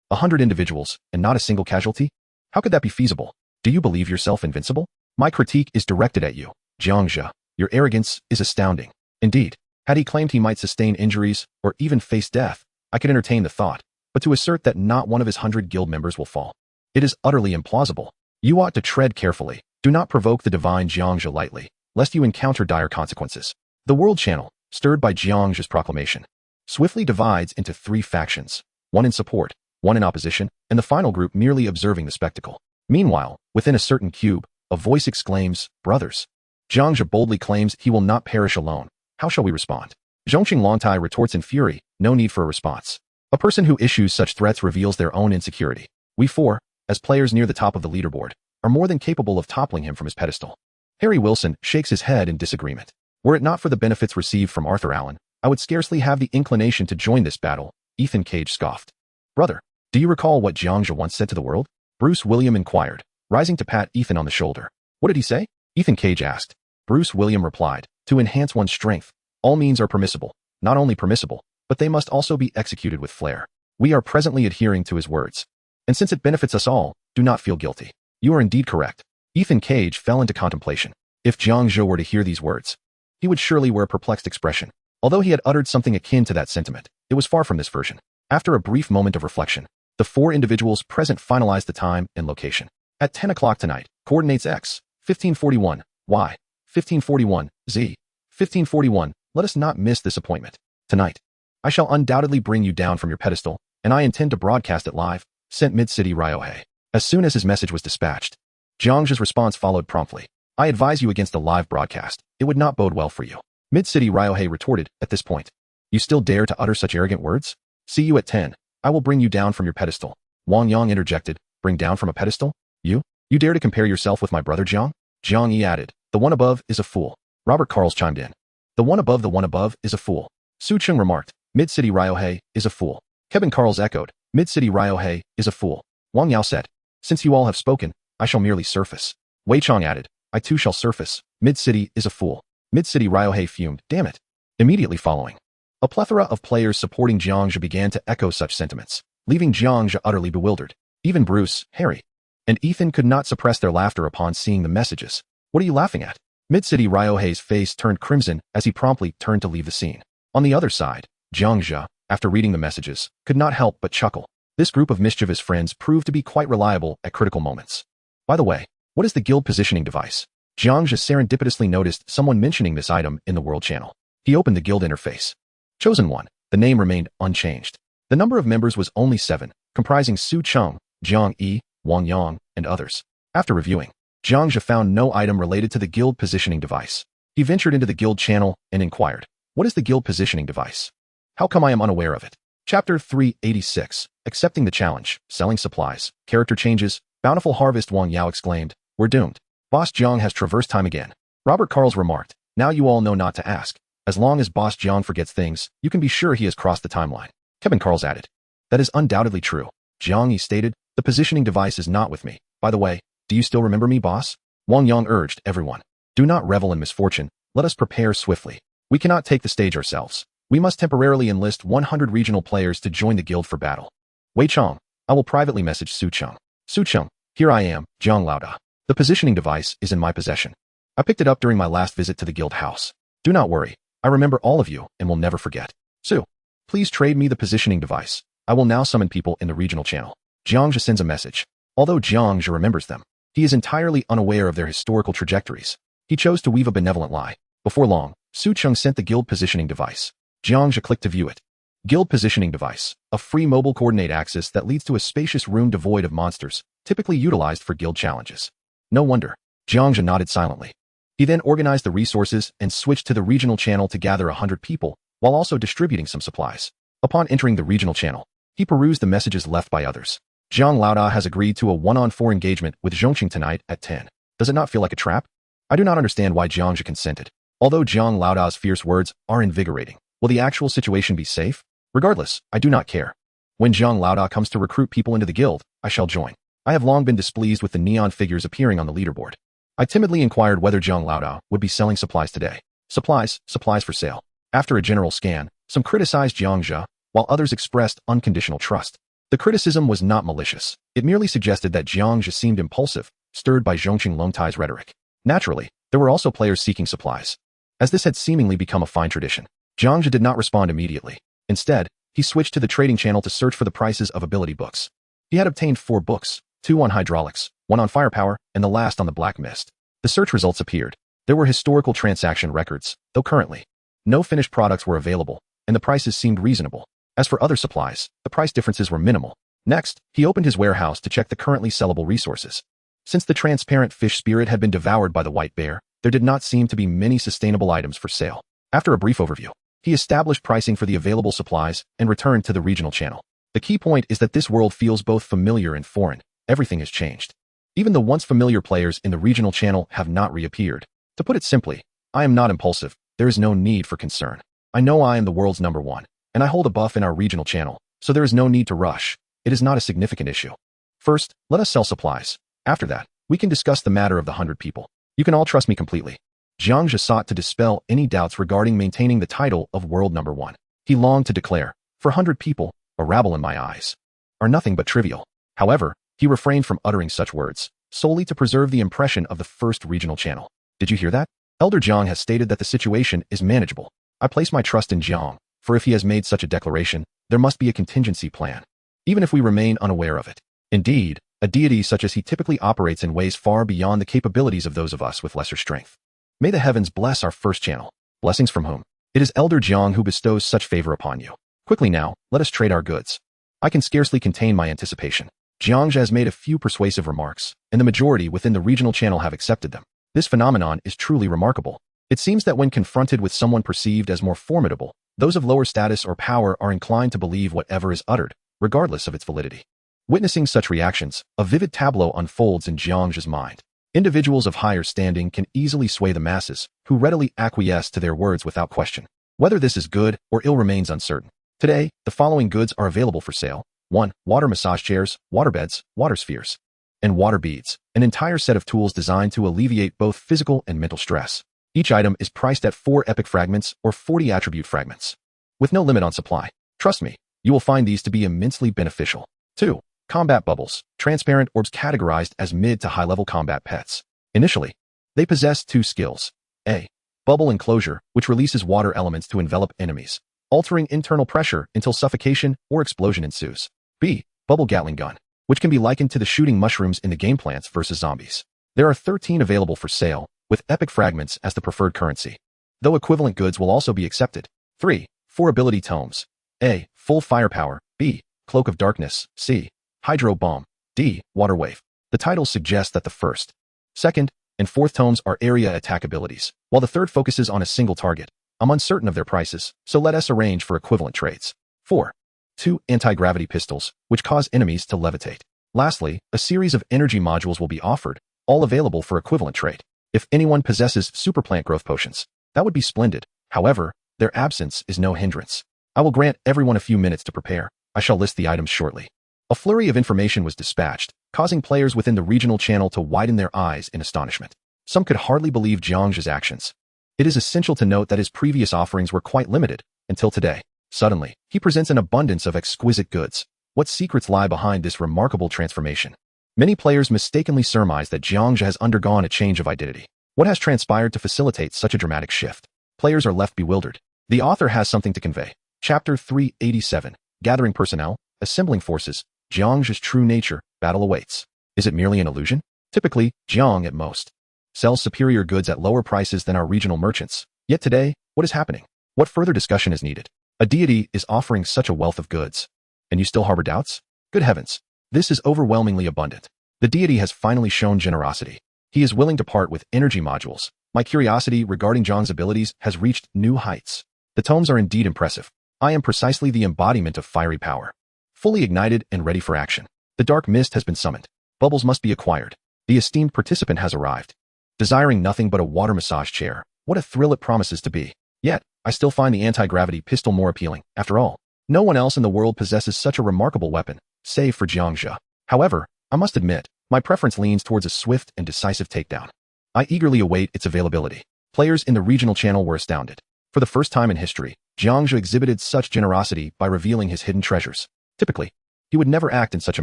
100 individuals, and not a single casualty? How could that be feasible? Do you believe yourself invincible? My critique is directed at you, Jiang Zhe. Your arrogance is astounding. Indeed, had he claimed he might sustain injuries or even face death, I could entertain the thought, but to assert that not one of his 100 guild members will fall, it is utterly implausible. You ought to tread carefully. Do not provoke the divine Jiang Zhe lightly, lest you encounter dire consequences. The World Channel, stirred by Jiang Zhe's proclamation, swiftly divides into 3 factions, one in support, one in opposition, and the final group merely observing the spectacle. Meanwhile, within a certain cube, a voice exclaims, "Brothers!" Jiang Zhe boldly claims he will not perish alone. How shall we respond? Zhongqing Longtai retorts in fury, no need for a response. A person who issues such threats reveals their own insecurity. We 4, as players near the top of the leaderboard, are more than capable of toppling him from his pedestal. Harry Wilson shakes his head in disagreement. Were it not for the benefits received from Arthur Allen, I would scarcely have the inclination to join this battle, Ethan Cage scoffed. Brother, do you recall what Jiang Zhe once said to the world? Bruce William inquired, rising to pat Ethan on the shoulder. What did he say? Ethan Cage asked. Bruce William replied, to enhance one's strength, all means are permissible. Not only permissible, but they must also be executed with flair. We are presently adhering to his words. And since it benefits us all, do not feel guilty. You are indeed correct. Ethan Cage fell into contemplation. If Jiang Zhe were to hear these words, he would surely wear a perplexed expression. Although he had uttered something akin to that sentiment, it was far from this version. After a brief moment of reflection, the 4 individuals present finalized the time and location. At 10 o'clock tonight, coordinates X, 1541, Y, 1541, Z, 1541, let us not miss this appointment. Tonight, I shall undoubtedly bring you down from your pedestal, and I intend to broadcast it live, sent Mid-City Ryohei. As soon as his message was dispatched, Jiang Zhe's response followed promptly. I advise you against the live broadcast. It would not bode well for you. Mid-City Ryohei retorted at this point. You still dare to utter such arrogant words? See you at 10. I will bring you down from your pedestal. Wang Yang interjected. Bring down from a pedestal? You? You dare to compare yourself with my brother Jiang? Jiang Yi added. The one above is a fool. Robert Carls chimed in. The one above is a fool. Su Chung remarked. Mid-City Ryohei is a fool. Kevin Carls echoed. Mid-City Ryohei is a fool. Wang Yao said. Since you all have spoken, I shall merely surface. Wei Chong added. I too shall surface. Mid-City is a fool. Mid-City Ryohei fumed. Damn it. Immediately following, a plethora of players supporting Jiang Zhe began to echo such sentiments, leaving Jiang Zhe utterly bewildered. Even Bruce, Harry, and Ethan could not suppress their laughter upon seeing the messages. What are you laughing at? Mid-City Ryohei's face turned crimson as he promptly turned to leave the scene. On the other side, Jiang Zhe, after reading the messages, could not help but chuckle. This group of mischievous friends proved to be quite reliable at critical moments. By the way, what is the guild positioning device? Jiang Zhe serendipitously noticed someone mentioning this item in the World Channel. He opened the guild interface. Chosen one. The name remained unchanged. The number of members was only 7, comprising Su Chung, Jiang Yi, Wang Yang, and others. After reviewing, Jiang Zhe found no item related to the guild positioning device. He ventured into the guild channel and inquired, what is the guild positioning device? How come I am unaware of it? Chapter 386, Accepting the Challenge, Selling Supplies, Character Changes, Bountiful Harvest. Wang Yao exclaimed, we're doomed. Boss Jiang has traversed time again. Robert Carls remarked, now you all know not to ask. As long as Boss Jiang forgets things, you can be sure he has crossed the timeline. Kevin Carls added, that is undoubtedly true. Jiang Yi stated, The positioning device is not with me. By the way, do you still remember me, boss? Wang Yang urged everyone. Do not revel in misfortune. Let us prepare swiftly. We cannot take the stage ourselves. We must temporarily enlist 100 regional players to join the guild for battle. Wei Chong, I will privately message Su Cheng. Su Cheng, here I am, Jiang Zhe. The positioning device is in my possession. I picked it up during my last visit to the guild house. Do not worry. I remember all of you and will never forget. Su, please trade me the positioning device. I will now summon people in the regional channel. Jiang Zhe sends a message. Although Jiang Zhe remembers them, he is entirely unaware of their historical trajectories. He chose to weave a benevolent lie. Before long, Su Cheng sent the guild positioning device. Jiang Zhe clicked to view it. Guild positioning device, a free mobile coordinate axis that leads to a spacious room devoid of monsters, typically utilized for guild challenges. No wonder. Jiang Zhe nodded silently. He then organized the resources and switched to the regional channel to gather 100 people, while also distributing some supplies. Upon entering the regional channel, he perused the messages left by others. Jiang Zhe has agreed to a 1-on-4 engagement with Zhongqing tonight at 10. Does it not feel like a trap? I do not understand why Jiang Zhe consented. Although Jiang Zhe's fierce words are invigorating, will the actual situation be safe? Regardless, I do not care. When Jiang Zhe comes to recruit people into the guild, I shall join. I have long been displeased with the neon figures appearing on the leaderboard. I timidly inquired whether Jiang Zhe would be selling supplies today. Supplies for sale. After a general scan, some criticized Jiang Zhe, while others expressed unconditional trust. The criticism was not malicious. It merely suggested that Jiang Zhe seemed impulsive, stirred by Zhongqing Longtai's rhetoric. Naturally, there were also players seeking supplies. As this had seemingly become a fine tradition, Jiang Zhe did not respond immediately. Instead, he switched to the trading channel to search for the prices of ability books. He had obtained 4 books, 2 on hydraulics, 1 on firepower, and the last on the black mist. The search results appeared. There were historical transaction records, though currently, no finished products were available, and the prices seemed reasonable. As for other supplies, the price differences were minimal. Next, he opened his warehouse to check the currently sellable resources. Since the transparent fish spirit had been devoured by the white bear, there did not seem to be many sustainable items for sale. After a brief overview, he established pricing for the available supplies and returned to the regional channel. The key point is that this world feels both familiar and foreign. Everything has changed. Even the once familiar players in the regional channel have not reappeared. To put it simply, I am not impulsive. There is no need for concern. I know I am the world's number 1, and I hold a buff in our regional channel, so there is no need to rush. It is not a significant issue. First, let us sell supplies. After that, we can discuss the matter of the 100 people. You can all trust me completely. Jiang Zhe sought to dispel any doubts regarding maintaining the title of world number 1. He longed to declare, for 100 people, a rabble in my eyes, are nothing but trivial. However, he refrained from uttering such words, solely to preserve the impression of the first regional channel. Did you hear that? Elder Jiang has stated that the situation is manageable. I place my trust in Jiang, for if he has made such a declaration, there must be a contingency plan, even if we remain unaware of it. Indeed, a deity such as he typically operates in ways far beyond the capabilities of those of us with lesser strength. May the heavens bless our first channel. Blessings from whom? It is Elder Jiang who bestows such favor upon you. Quickly now, let us trade our goods. I can scarcely contain my anticipation. Jiang Zhe has made a few persuasive remarks, and the majority within the regional channel have accepted them. This phenomenon is truly remarkable. It seems that when confronted with someone perceived as more formidable, those of lower status or power are inclined to believe whatever is uttered, regardless of its validity. Witnessing such reactions, a vivid tableau unfolds in Jiang Zhe's mind. Individuals of higher standing can easily sway the masses, who readily acquiesce to their words without question. Whether this is good or ill remains uncertain. Today, the following goods are available for sale. 1. Water massage chairs, water beds, water spheres, and water beads, an entire set of tools designed to alleviate both physical and mental stress. Each item is priced at 4 epic fragments or 40 attribute fragments. With no limit on supply. Trust me, you will find these to be immensely beneficial. 2. Combat bubbles, transparent orbs categorized as mid to high-level combat pets. Initially, they possess 2 skills. A. Bubble enclosure, which releases water elements to envelop enemies, altering internal pressure until suffocation or explosion ensues. B. Bubble Gatling gun, which can be likened to the shooting mushrooms in the game Plants vs. Zombies. There are 13 available for sale, with epic fragments as the preferred currency, though equivalent goods will also be accepted. 3. 4 ability tomes. A. Full firepower. B. Cloak of darkness. C. Hydro bomb. D. Water wave. The titles suggest that the first, second, and fourth tomes are area attack abilities, while the third focuses on a single target. I'm uncertain of their prices, so let us arrange for equivalent trades. 4. 2 anti-gravity pistols, which cause enemies to levitate. Lastly, a series of energy modules will be offered, all available for equivalent trade. If anyone possesses super plant growth potions, that would be splendid. However, their absence is no hindrance. I will grant everyone a few minutes to prepare. I shall list the items shortly. A flurry of information was dispatched, causing players within the regional channel to widen their eyes in astonishment. Some could hardly believe Jiang Zhe's actions. It is essential to note that his previous offerings were quite limited, until today. Suddenly, he presents an abundance of exquisite goods. What secrets lie behind this remarkable transformation? Many players mistakenly surmise that Jiang Zhe has undergone a change of identity. What has transpired to facilitate such a dramatic shift? Players are left bewildered. The author has something to convey. Chapter 387. Gathering personnel, assembling forces, Jiang Zhe's true nature, battle awaits. Is it merely an illusion? Typically, Jiang, at most, sells superior goods at lower prices than our regional merchants. Yet today, what is happening? What further discussion is needed? A deity is offering such a wealth of goods. And you still harbor doubts? Good heavens. This is overwhelmingly abundant. The deity has finally shown generosity. He is willing to part with energy modules. My curiosity regarding Jiang's abilities has reached new heights. The tomes are indeed impressive. I am precisely the embodiment of fiery power. Fully ignited and ready for action. The dark mist has been summoned. Bubbles must be acquired. The esteemed participant has arrived. Desiring nothing but a water massage chair. What a thrill it promises to be. Yet, I still find the anti-gravity pistol more appealing. After all, no one else in the world possesses such a remarkable weapon, save for Jiang Zhe. However, I must admit, my preference leans towards a swift and decisive takedown. I eagerly await its availability. Players in the regional channel were astounded. For the first time in history, Jiang Zhe exhibited such generosity by revealing his hidden treasures. Typically, he would never act in such a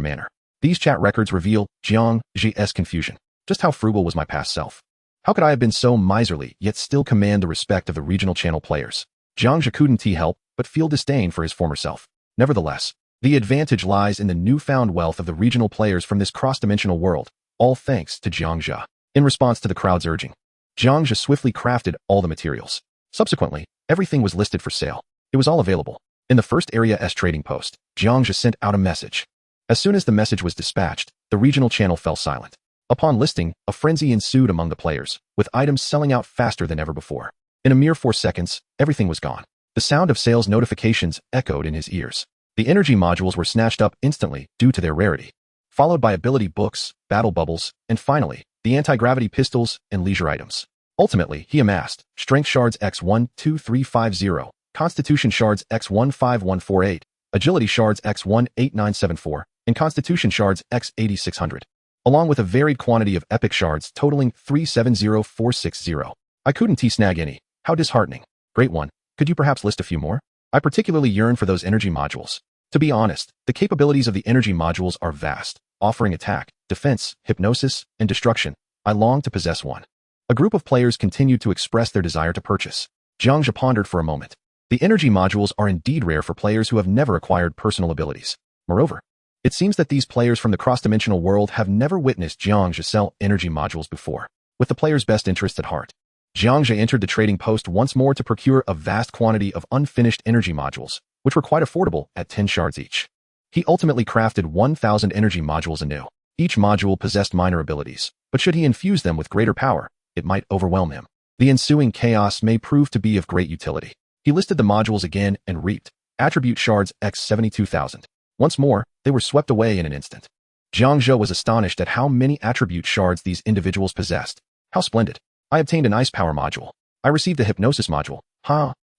manner. These chat records reveal Jiang Zhe's confusion. Just how frugal was my past self? How could I have been so miserly yet still command the respect of the regional channel players? Jiang Zhe couldn't help but feel disdain for his former self. Nevertheless, the advantage lies in the newfound wealth of the regional players from this cross-dimensional world, all thanks to Jiang Zhe. In response to the crowd's urging, Jiang Zhe swiftly crafted all the materials. Subsequently, everything was listed for sale. It was all available. In the first Area S trading post, Jiang Zhe sent out a message. As soon as the message was dispatched, the regional channel fell silent. Upon listing, a frenzy ensued among the players, with items selling out faster than ever before. In a mere 4 seconds, everything was gone. The sound of sales notifications echoed in his ears. The energy modules were snatched up instantly due to their rarity, followed by ability books, battle bubbles, and finally, the anti-gravity pistols and leisure items. Ultimately, he amassed Strength Shards X12350, Constitution Shards X15148, Agility Shards X18974, and Constitution Shards X8600, along with a varied quantity of Epic Shards totaling 370460. I couldn't snag any. How disheartening. Great one. Could you perhaps list a few more? I particularly yearn for those energy modules. To be honest, the capabilities of the energy modules are vast, offering attack, defense, hypnosis, and destruction. I long to possess one. A group of players continued to express their desire to purchase. Jiang Zhe pondered for a moment. The energy modules are indeed rare for players who have never acquired personal abilities. Moreover, it seems that these players from the cross-dimensional world have never witnessed Jiang Zhe sell energy modules before. With the player's best interests at heart, Jiang Zhe entered the trading post once more to procure a vast quantity of unfinished energy modules, which were quite affordable at 10 shards each. He ultimately crafted 1,000 energy modules anew. Each module possessed minor abilities, but should he infuse them with greater power, it might overwhelm him. The ensuing chaos may prove to be of great utility. He listed the modules again and reaped attribute shards X72,000. Once more, they were swept away in an instant. Jiang Zhe was astonished at how many attribute shards these individuals possessed. How splendid. I obtained an ice power module. I received a hypnosis module.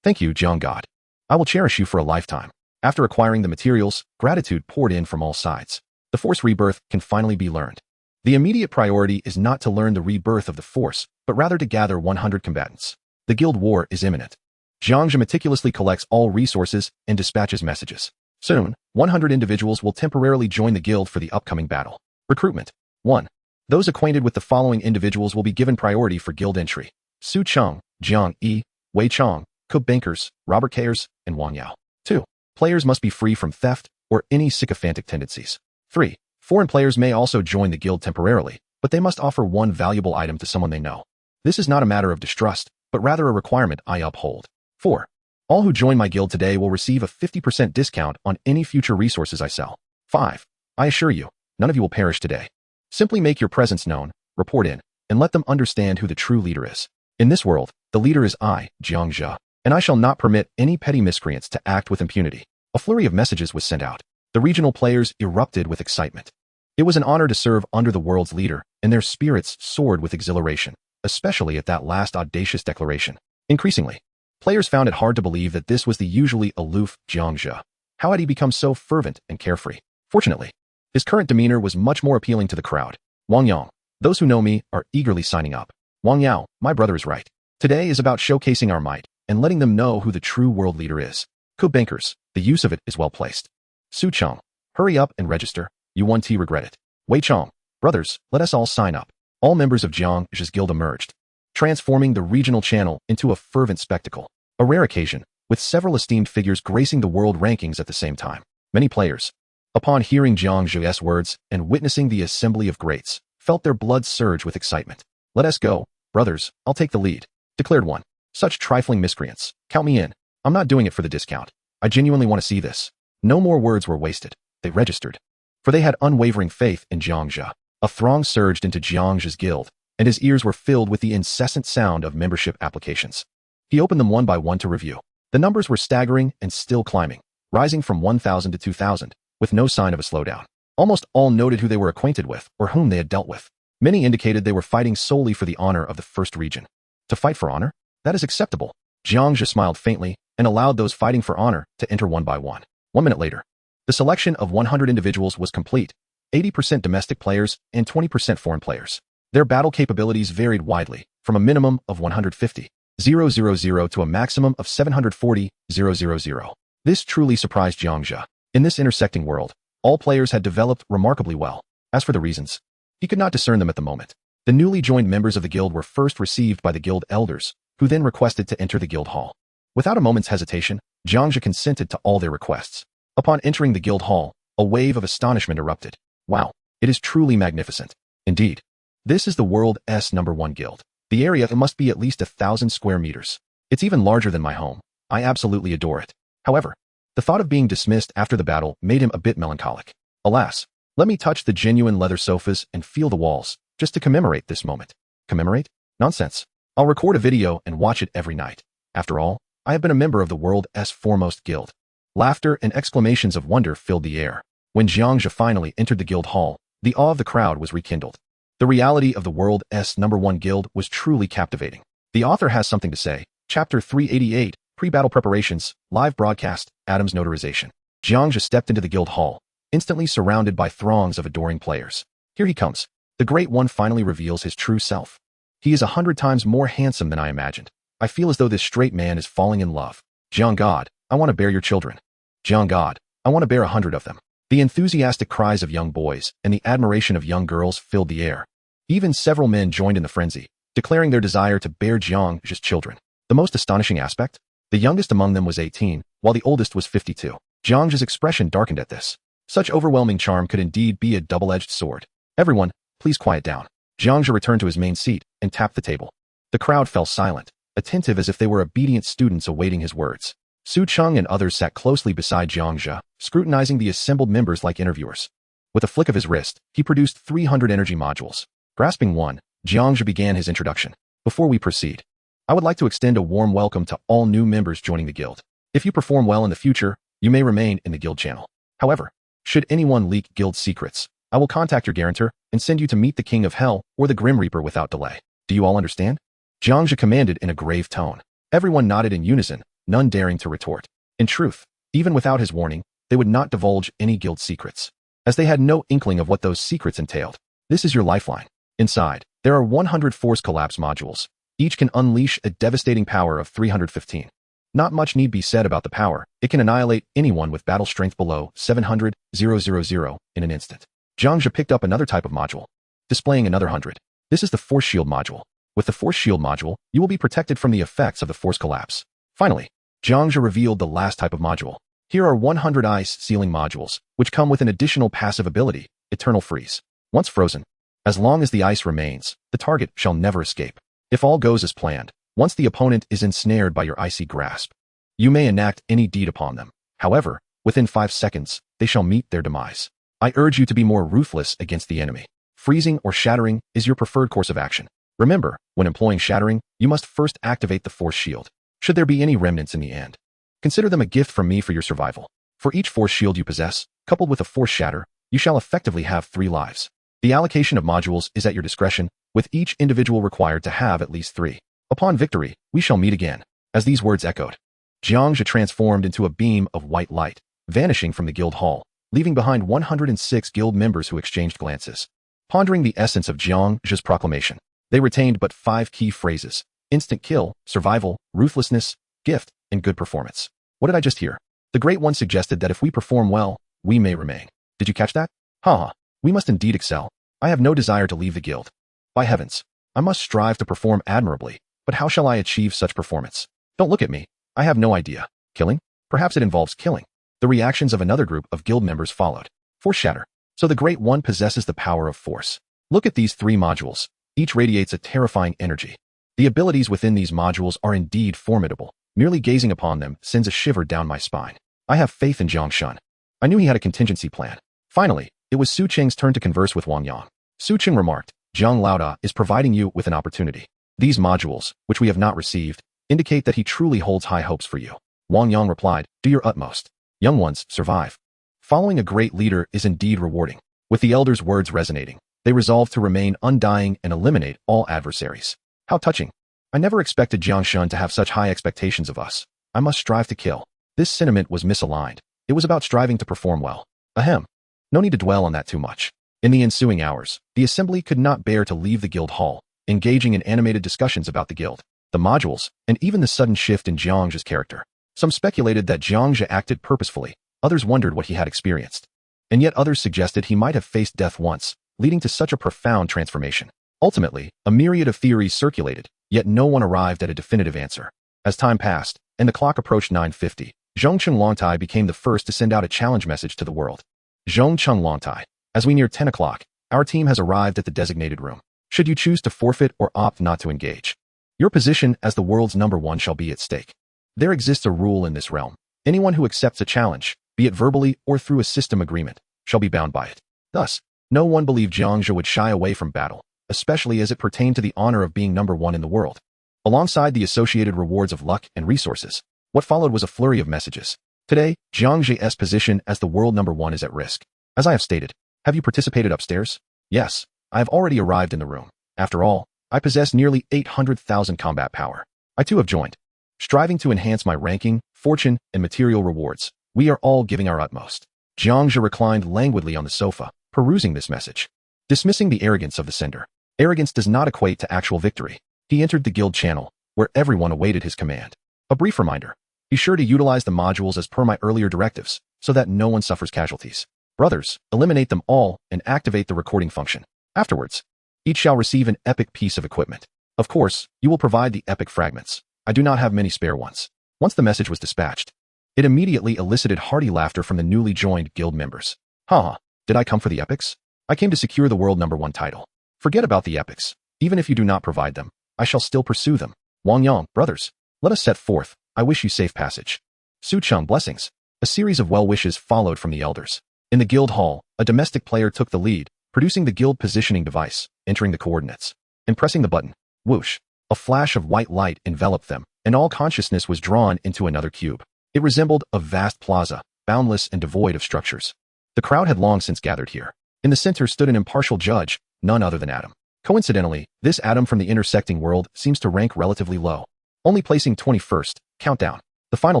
Thank you, Jiang God. I will cherish you for a lifetime. After acquiring the materials, gratitude poured in from all sides. The Force rebirth can finally be learned. The immediate priority is not to learn the rebirth of the Force, but rather to gather 100 combatants. The guild war is imminent. Jiang Zhe meticulously collects all resources and dispatches messages. Soon, 100 individuals will temporarily join the guild for the upcoming battle. Recruitment. 1. Those acquainted with the following individuals will be given priority for guild entry: Su Cheng, Jiang Yi, Wei Chong, Cook Bankers, Robert Kayers, and Wang Yao. 2. Players must be free from theft or any sycophantic tendencies. 3. Foreign players may also join the guild temporarily, but they must offer one valuable item to someone they know. This is not a matter of distrust, but rather a requirement I uphold. 4. All who join my guild today will receive a 50% discount on any future resources I sell. 5. I assure you, none of you will perish today. Simply make your presence known, report in, and let them understand who the true leader is. In this world, the leader is I, Jiang Zhe, and I shall not permit any petty miscreants to act with impunity. A flurry of messages was sent out. The regional players erupted with excitement. It was an honor to serve under the world's leader, and their spirits soared with exhilaration, especially at that last audacious declaration. Increasingly, players found it hard to believe that this was the usually aloof Jiang Zhe. How had he become so fervent and carefree? Fortunately, his current demeanor was much more appealing to the crowd. Wang Yang, those who know me are eagerly signing up. Wang Yao, my brother is right. Today is about showcasing our might and letting them know who the true world leader is. Ku bankers, the use of it is well placed. Su Chong, hurry up and register. You 1T regret it. Wei Chong, brothers, let us all sign up. All members of Jiang Zhe's guild emerged, transforming the regional channel into a fervent spectacle. A rare occasion, with several esteemed figures gracing the world rankings at the same time. Many players, upon hearing Jiang Zhe's words and witnessing the assembly of greats, felt their blood surge with excitement. Let us go, brothers, I'll take the lead, declared one. Such trifling miscreants, count me in. I'm not doing it for the discount. I genuinely want to see this. No more words were wasted. They registered. For they had unwavering faith in Jiang Zhe. A throng surged into Jiang Zhe's guild, and his ears were filled with the incessant sound of membership applications. He opened them one by one to review. The numbers were staggering and still climbing, rising from 1,000 to 2,000, with no sign of a slowdown. Almost all noted who they were acquainted with or whom they had dealt with. Many indicated they were fighting solely for the honor of the first region. To fight for honor? That is acceptable. Jiang Zhe smiled faintly and allowed those fighting for honor to enter one by one. 1 minute later, the selection of 100 individuals was complete, 80% domestic players and 20% foreign players. Their battle capabilities varied widely, from a minimum of 150,000 to a maximum of 740,000. This truly surprised Jiang Zhe. In this intersecting world, all players had developed remarkably well. As for the reasons, he could not discern them at the moment. The newly joined members of the guild were first received by the guild elders, who then requested to enter the guild hall. Without a moment's hesitation, Jiang Zhe consented to all their requests. Upon entering the guild hall, a wave of astonishment erupted. Wow, it is truly magnificent. Indeed, this is the world's #1 guild. The area must be at least 1,000 square meters. It's even larger than my home. I absolutely adore it. However, the thought of being dismissed after the battle made him a bit melancholic. Alas, let me touch the genuine leather sofas and feel the walls, just to commemorate this moment. Commemorate? Nonsense. I'll record a video and watch it every night. After all, I have been a member of the world's foremost guild. Laughter and exclamations of wonder filled the air. When Jiang Zhe finally entered the guild hall, the awe of the crowd was rekindled. The reality of the world's #1 guild was truly captivating. The author has something to say. Chapter 388, Pre-Battle Preparations, Live Broadcast, Adam's Notarization. Jiang Zhe stepped into the guild hall, instantly surrounded by throngs of adoring players. Here he comes. The Great One finally reveals his true self. He is 100 times more handsome than I imagined. I feel as though this straight man is falling in love. Jiang God, I want to bear your children. Jiang God, I want to bear 100 of them. The enthusiastic cries of young boys and the admiration of young girls filled the air. Even several men joined in the frenzy, declaring their desire to bear Jiang Zhe's children. The most astonishing aspect? The youngest among them was 18, while the oldest was 52. Jiang Zhe's expression darkened at this. Such overwhelming charm could indeed be a double-edged sword. Everyone, please quiet down. Jiang Zhe returned to his main seat and tapped the table. The crowd fell silent, attentive as if they were obedient students awaiting his words. Su Cheng and others sat closely beside Jiang Zhe, scrutinizing the assembled members like interviewers. With a flick of his wrist, he produced 300 energy modules. Grasping one, Jiang Zhe began his introduction. Before we proceed, I would like to extend a warm welcome to all new members joining the guild. If you perform well in the future, you may remain in the guild channel. However, should anyone leak guild secrets, I will contact your guarantor and send you to meet the King of Hell or the Grim Reaper without delay. Do you all understand? Jiang Zhe commanded in a grave tone. Everyone nodded in unison, none daring to retort. In truth, even without his warning, they would not divulge any guild secrets, as they had no inkling of what those secrets entailed. This is your lifeline. Inside, there are 100 force collapse modules. Each can unleash a devastating power of 315. Not much need be said about the power. It can annihilate anyone with battle strength below 700,000 in an instant. Jiang Zhe picked up another type of module, displaying another 100. This is the force shield module. With the force shield module, you will be protected from the effects of the force collapse. Finally, Jiang Zhe revealed the last type of module. Here are 100 ice sealing modules, which come with an additional passive ability, Eternal Freeze. Once frozen, as long as the ice remains, the target shall never escape. If all goes as planned, once the opponent is ensnared by your icy grasp, you may enact any deed upon them. However, within 5 seconds, they shall meet their demise. I urge you to be more ruthless against the enemy. Freezing or shattering is your preferred course of action. Remember, when employing shattering, you must first activate the force shield. Should there be any remnants in the end, consider them a gift from me for your survival. For each force shield you possess, coupled with a force shatter, you shall effectively have 3 lives. The allocation of modules is at your discretion, with each individual required to have at least 3. Upon victory, we shall meet again. As these words echoed, Jiang Zhe transformed into a beam of white light, vanishing from the guild hall, leaving behind 106 guild members who exchanged glances. Pondering the essence of Jiang Zhe's proclamation, they retained but 5 key phrases: instant kill, survival, ruthlessness, gift, and good performance. What did I just hear? The Great One suggested that if we perform well, we may remain. Did you catch that? Haha, we must indeed excel. I have no desire to leave the guild. By heavens, I must strive to perform admirably, but how shall I achieve such performance? Don't look at me. I have no idea. Killing? Perhaps it involves killing. The reactions of another group of guild members followed. Force shatter. So the Great One possesses the power of force. Look at these 3 modules. Each radiates a terrifying energy. The abilities within these modules are indeed formidable. Merely gazing upon them sends a shiver down my spine. I have faith in Jiang Zhe. I knew he had a contingency plan. Finally, it was Su Cheng's turn to converse with Wang Yang. Su Cheng remarked, Jiang Laoda is providing you with an opportunity. These modules, which we have not received, indicate that he truly holds high hopes for you. Wang Yang replied, do your utmost. Young ones, survive. Following a great leader is indeed rewarding. With the elders' words resonating, they resolved to remain undying and eliminate all adversaries. How touching. I never expected Jiang Zhe to have such high expectations of us. I must strive to kill. This sentiment was misaligned. It was about striving to perform well. Ahem. No need to dwell on that too much. In the ensuing hours, the assembly could not bear to leave the guild hall, engaging in animated discussions about the guild, the modules, and even the sudden shift in Jiang Zhe's character. Some speculated that Jiang Zhe acted purposefully, others wondered what he had experienced. And yet others suggested he might have faced death once, leading to such a profound transformation. Ultimately, a myriad of theories circulated, yet no one arrived at a definitive answer. As time passed, and the clock approached 9:50, Zhongcheng Longtai became the first to send out a challenge message to the world. Zhongcheng Longtai, as we near 10 o'clock, our team has arrived at the designated room. Should you choose to forfeit or opt not to engage, your position as the world's #1 shall be at stake. There exists a rule in this realm. Anyone who accepts a challenge, be it verbally or through a system agreement, shall be bound by it. Thus, no one believed Jiang Zhe would shy away from battle, especially as it pertained to the honor of being #1 in the world. Alongside the associated rewards of luck and resources, what followed was a flurry of messages. Today, Jiang Zhe's position as the world #1 is at risk. As I have stated, have you participated upstairs? Yes, I have already arrived in the room. After all, I possess nearly 800,000 combat power. I too have joined. Striving to enhance my ranking, fortune, and material rewards, we are all giving our utmost. Jiang Zhe reclined languidly on the sofa, perusing this message. Dismissing the arrogance of the sender. Arrogance does not equate to actual victory. He entered the guild channel, where everyone awaited his command. A brief reminder. Be sure to utilize the modules as per my earlier directives, so that no one suffers casualties. Brothers, eliminate them all and activate the recording function. Afterwards, each shall receive an epic piece of equipment. Of course, you will provide the epic fragments. I do not have many spare ones. Once the message was dispatched, it immediately elicited hearty laughter from the newly joined guild members. Haha, did I come for the epics? I came to secure the world #1 title. Forget about the epics. Even if you do not provide them, I shall still pursue them. Wang Yang, brothers, let us set forth. I wish you safe passage. Su Cheng, blessings. A series of well wishes followed from the elders. In the guild hall, a domestic player took the lead, producing the guild positioning device, entering the coordinates, and pressing the button. Whoosh. A flash of white light enveloped them, and all consciousness was drawn into another cube. It resembled a vast plaza, boundless and devoid of structures. The crowd had long since gathered here. In the center stood an impartial judge, none other than Adam. Coincidentally, this Adam from the intersecting world seems to rank relatively low, only placing 21st. Countdown. The final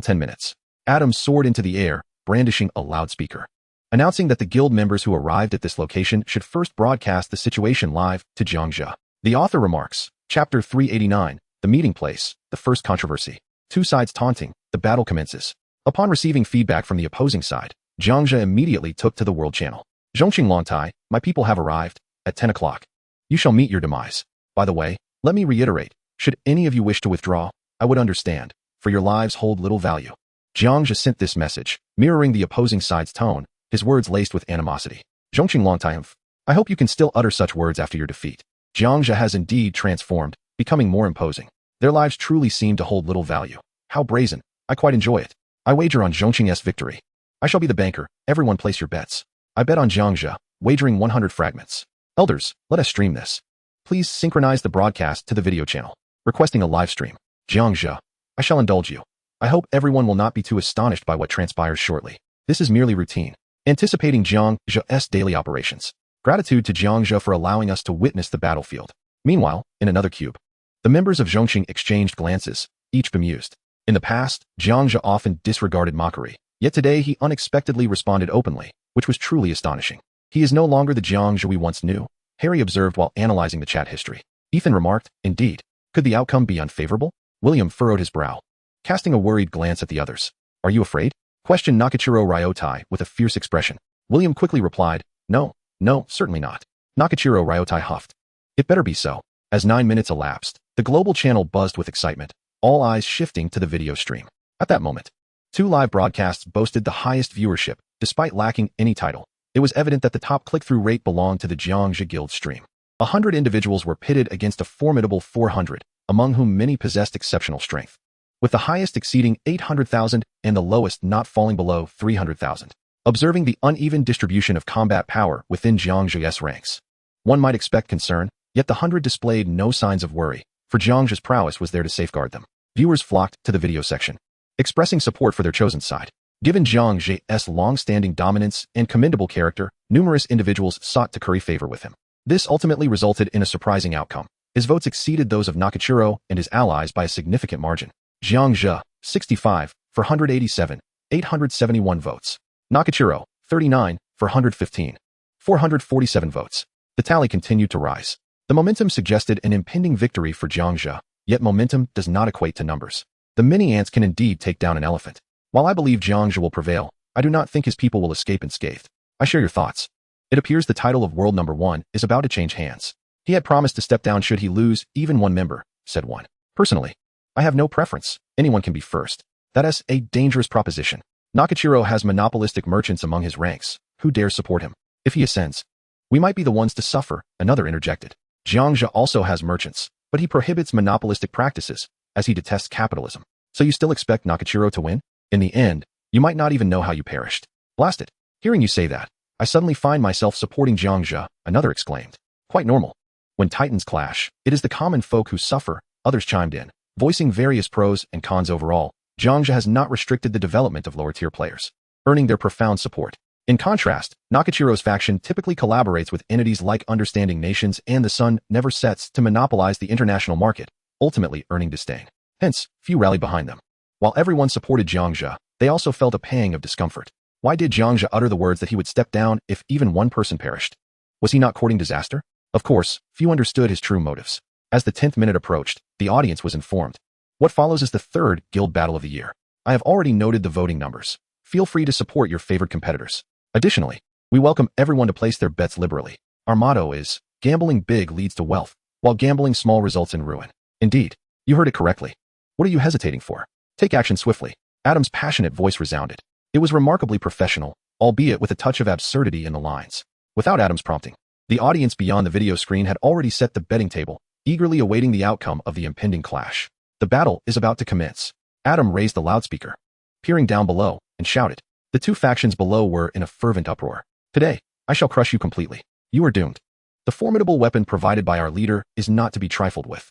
10 minutes. Adam soared into the air, brandishing a loudspeaker, announcing that the guild members who arrived at this location should first broadcast the situation live to Jiang Zhe. The author remarks, Chapter 389, The Meeting Place, The First Controversy. Two sides taunting, the battle commences. Upon receiving feedback from the opposing side, Jiang Zhe immediately took to the world channel. Zhongqing Longtai, my people have arrived. At 10 o'clock. You shall meet your demise. By the way, let me reiterate, should any of you wish to withdraw, I would understand, for your lives hold little value. Jiang Zhe sent this message, mirroring the opposing side's tone, his words laced with animosity. Zhongqing Longtai, I hope you can still utter such words after your defeat. Jiang Zhe has indeed transformed, becoming more imposing. Their lives truly seem to hold little value. How brazen. I quite enjoy it. I wager on Zhongqing's victory. I shall be the banker. Everyone place your bets. I bet on Jiang Zhe, wagering 100 fragments. Elders, let us stream this. Please synchronize the broadcast to the video channel. Requesting a live stream. Jiang Zhe, I shall indulge you. I hope everyone will not be too astonished by what transpires shortly. This is merely routine. Anticipating Jiang Zhe's daily operations. Gratitude to Jiang Zhe for allowing us to witness the battlefield. Meanwhile, in another cube, the members of Zhongqing exchanged glances, each bemused. In the past, Jiang Zhe often disregarded mockery, yet today he unexpectedly responded openly. which was truly astonishing. He is no longer the Jiang Zhe we once knew, Harry observed while analyzing the chat history. Ethan remarked, indeed. Could the outcome be unfavorable? William furrowed his brow, casting a worried glance at the others. Are you afraid? Questioned Nakachiro Ryotai with a fierce expression. William quickly replied, no, certainly not. Nakachiro Ryotai huffed. It better be so. As 9 minutes elapsed, the global channel buzzed with excitement, all eyes shifting to the video stream. At that moment, 2 live broadcasts boasted the highest viewership, despite lacking any title. It was evident that the top click-through rate belonged to the Jiang Zhe Guild stream. 100 individuals were pitted against a formidable 400, among whom many possessed exceptional strength, with the highest exceeding 800,000 and the lowest not falling below 300,000. Observing the uneven distribution of combat power within Jiang Zhe's ranks, one might expect concern, yet the 100 displayed no signs of worry, for Jiang Zhe's prowess was there to safeguard them. Viewers flocked to the video section, expressing support for their chosen side. Given Jiang Zhe's long-standing dominance and commendable character, numerous individuals sought to curry favor with him. This ultimately resulted in a surprising outcome. His votes exceeded those of Nakachiro and his allies by a significant margin. Jiang Zhe, 65, for 187, 871 votes. Nakachiro, 39, for 115, 447 votes. The tally continued to rise. The momentum suggested an impending victory for Jiang Zhe, yet momentum does not equate to numbers. The mini ants can indeed take down an elephant. While I believe Jiang Zhe will prevail, I do not think his people will escape unscathed. I share your thoughts. It appears the title of World Number 1 is about to change hands. He had promised to step down should he lose even one member, said one. Personally, I have no preference. Anyone can be first. That is a dangerous proposition. Nakachiro has monopolistic merchants among his ranks. Who dares support him? If he ascends, we might be the ones to suffer, another interjected. Jiang Zhe also has merchants, but he prohibits monopolistic practices, as he detests capitalism. So you still expect Nakachiro to win? In the end, you might not even know how you perished. Blast it. Hearing you say that, I suddenly find myself supporting Jiang Zhe, another exclaimed. Quite normal. When titans clash, it is the common folk who suffer, others chimed in, voicing various pros and cons overall. Jiang Zhe has not restricted the development of lower-tier players, earning their profound support. In contrast, Nakachiro's faction typically collaborates with entities like Understanding Nations and the Sun never sets to monopolize the international market, ultimately earning disdain. Hence, few rally behind them. While everyone supported Jiang Zhe, they also felt a pang of discomfort. Why did Jiang Zhe utter the words that he would step down if even one person perished? Was he not courting disaster? Of course, few understood his true motives. As the 10th minute approached, the audience was informed. What follows is the 3rd guild battle of the year. I have already noted the voting numbers. Feel free to support your favorite competitors. Additionally, we welcome everyone to place their bets liberally. Our motto is, gambling big leads to wealth, while gambling small results in ruin. Indeed, you heard it correctly. What are you hesitating for? Take action swiftly. Adam's passionate voice resounded. It was remarkably professional, albeit with a touch of absurdity in the lines. Without Adam's prompting, the audience beyond the video screen had already set the betting table, eagerly awaiting the outcome of the impending clash. The battle is about to commence. Adam raised the loudspeaker, peering down below, and shouted. The 2 factions below were in a fervent uproar. Today, I shall crush you completely. You are doomed. The formidable weapon provided by our leader is not to be trifled with.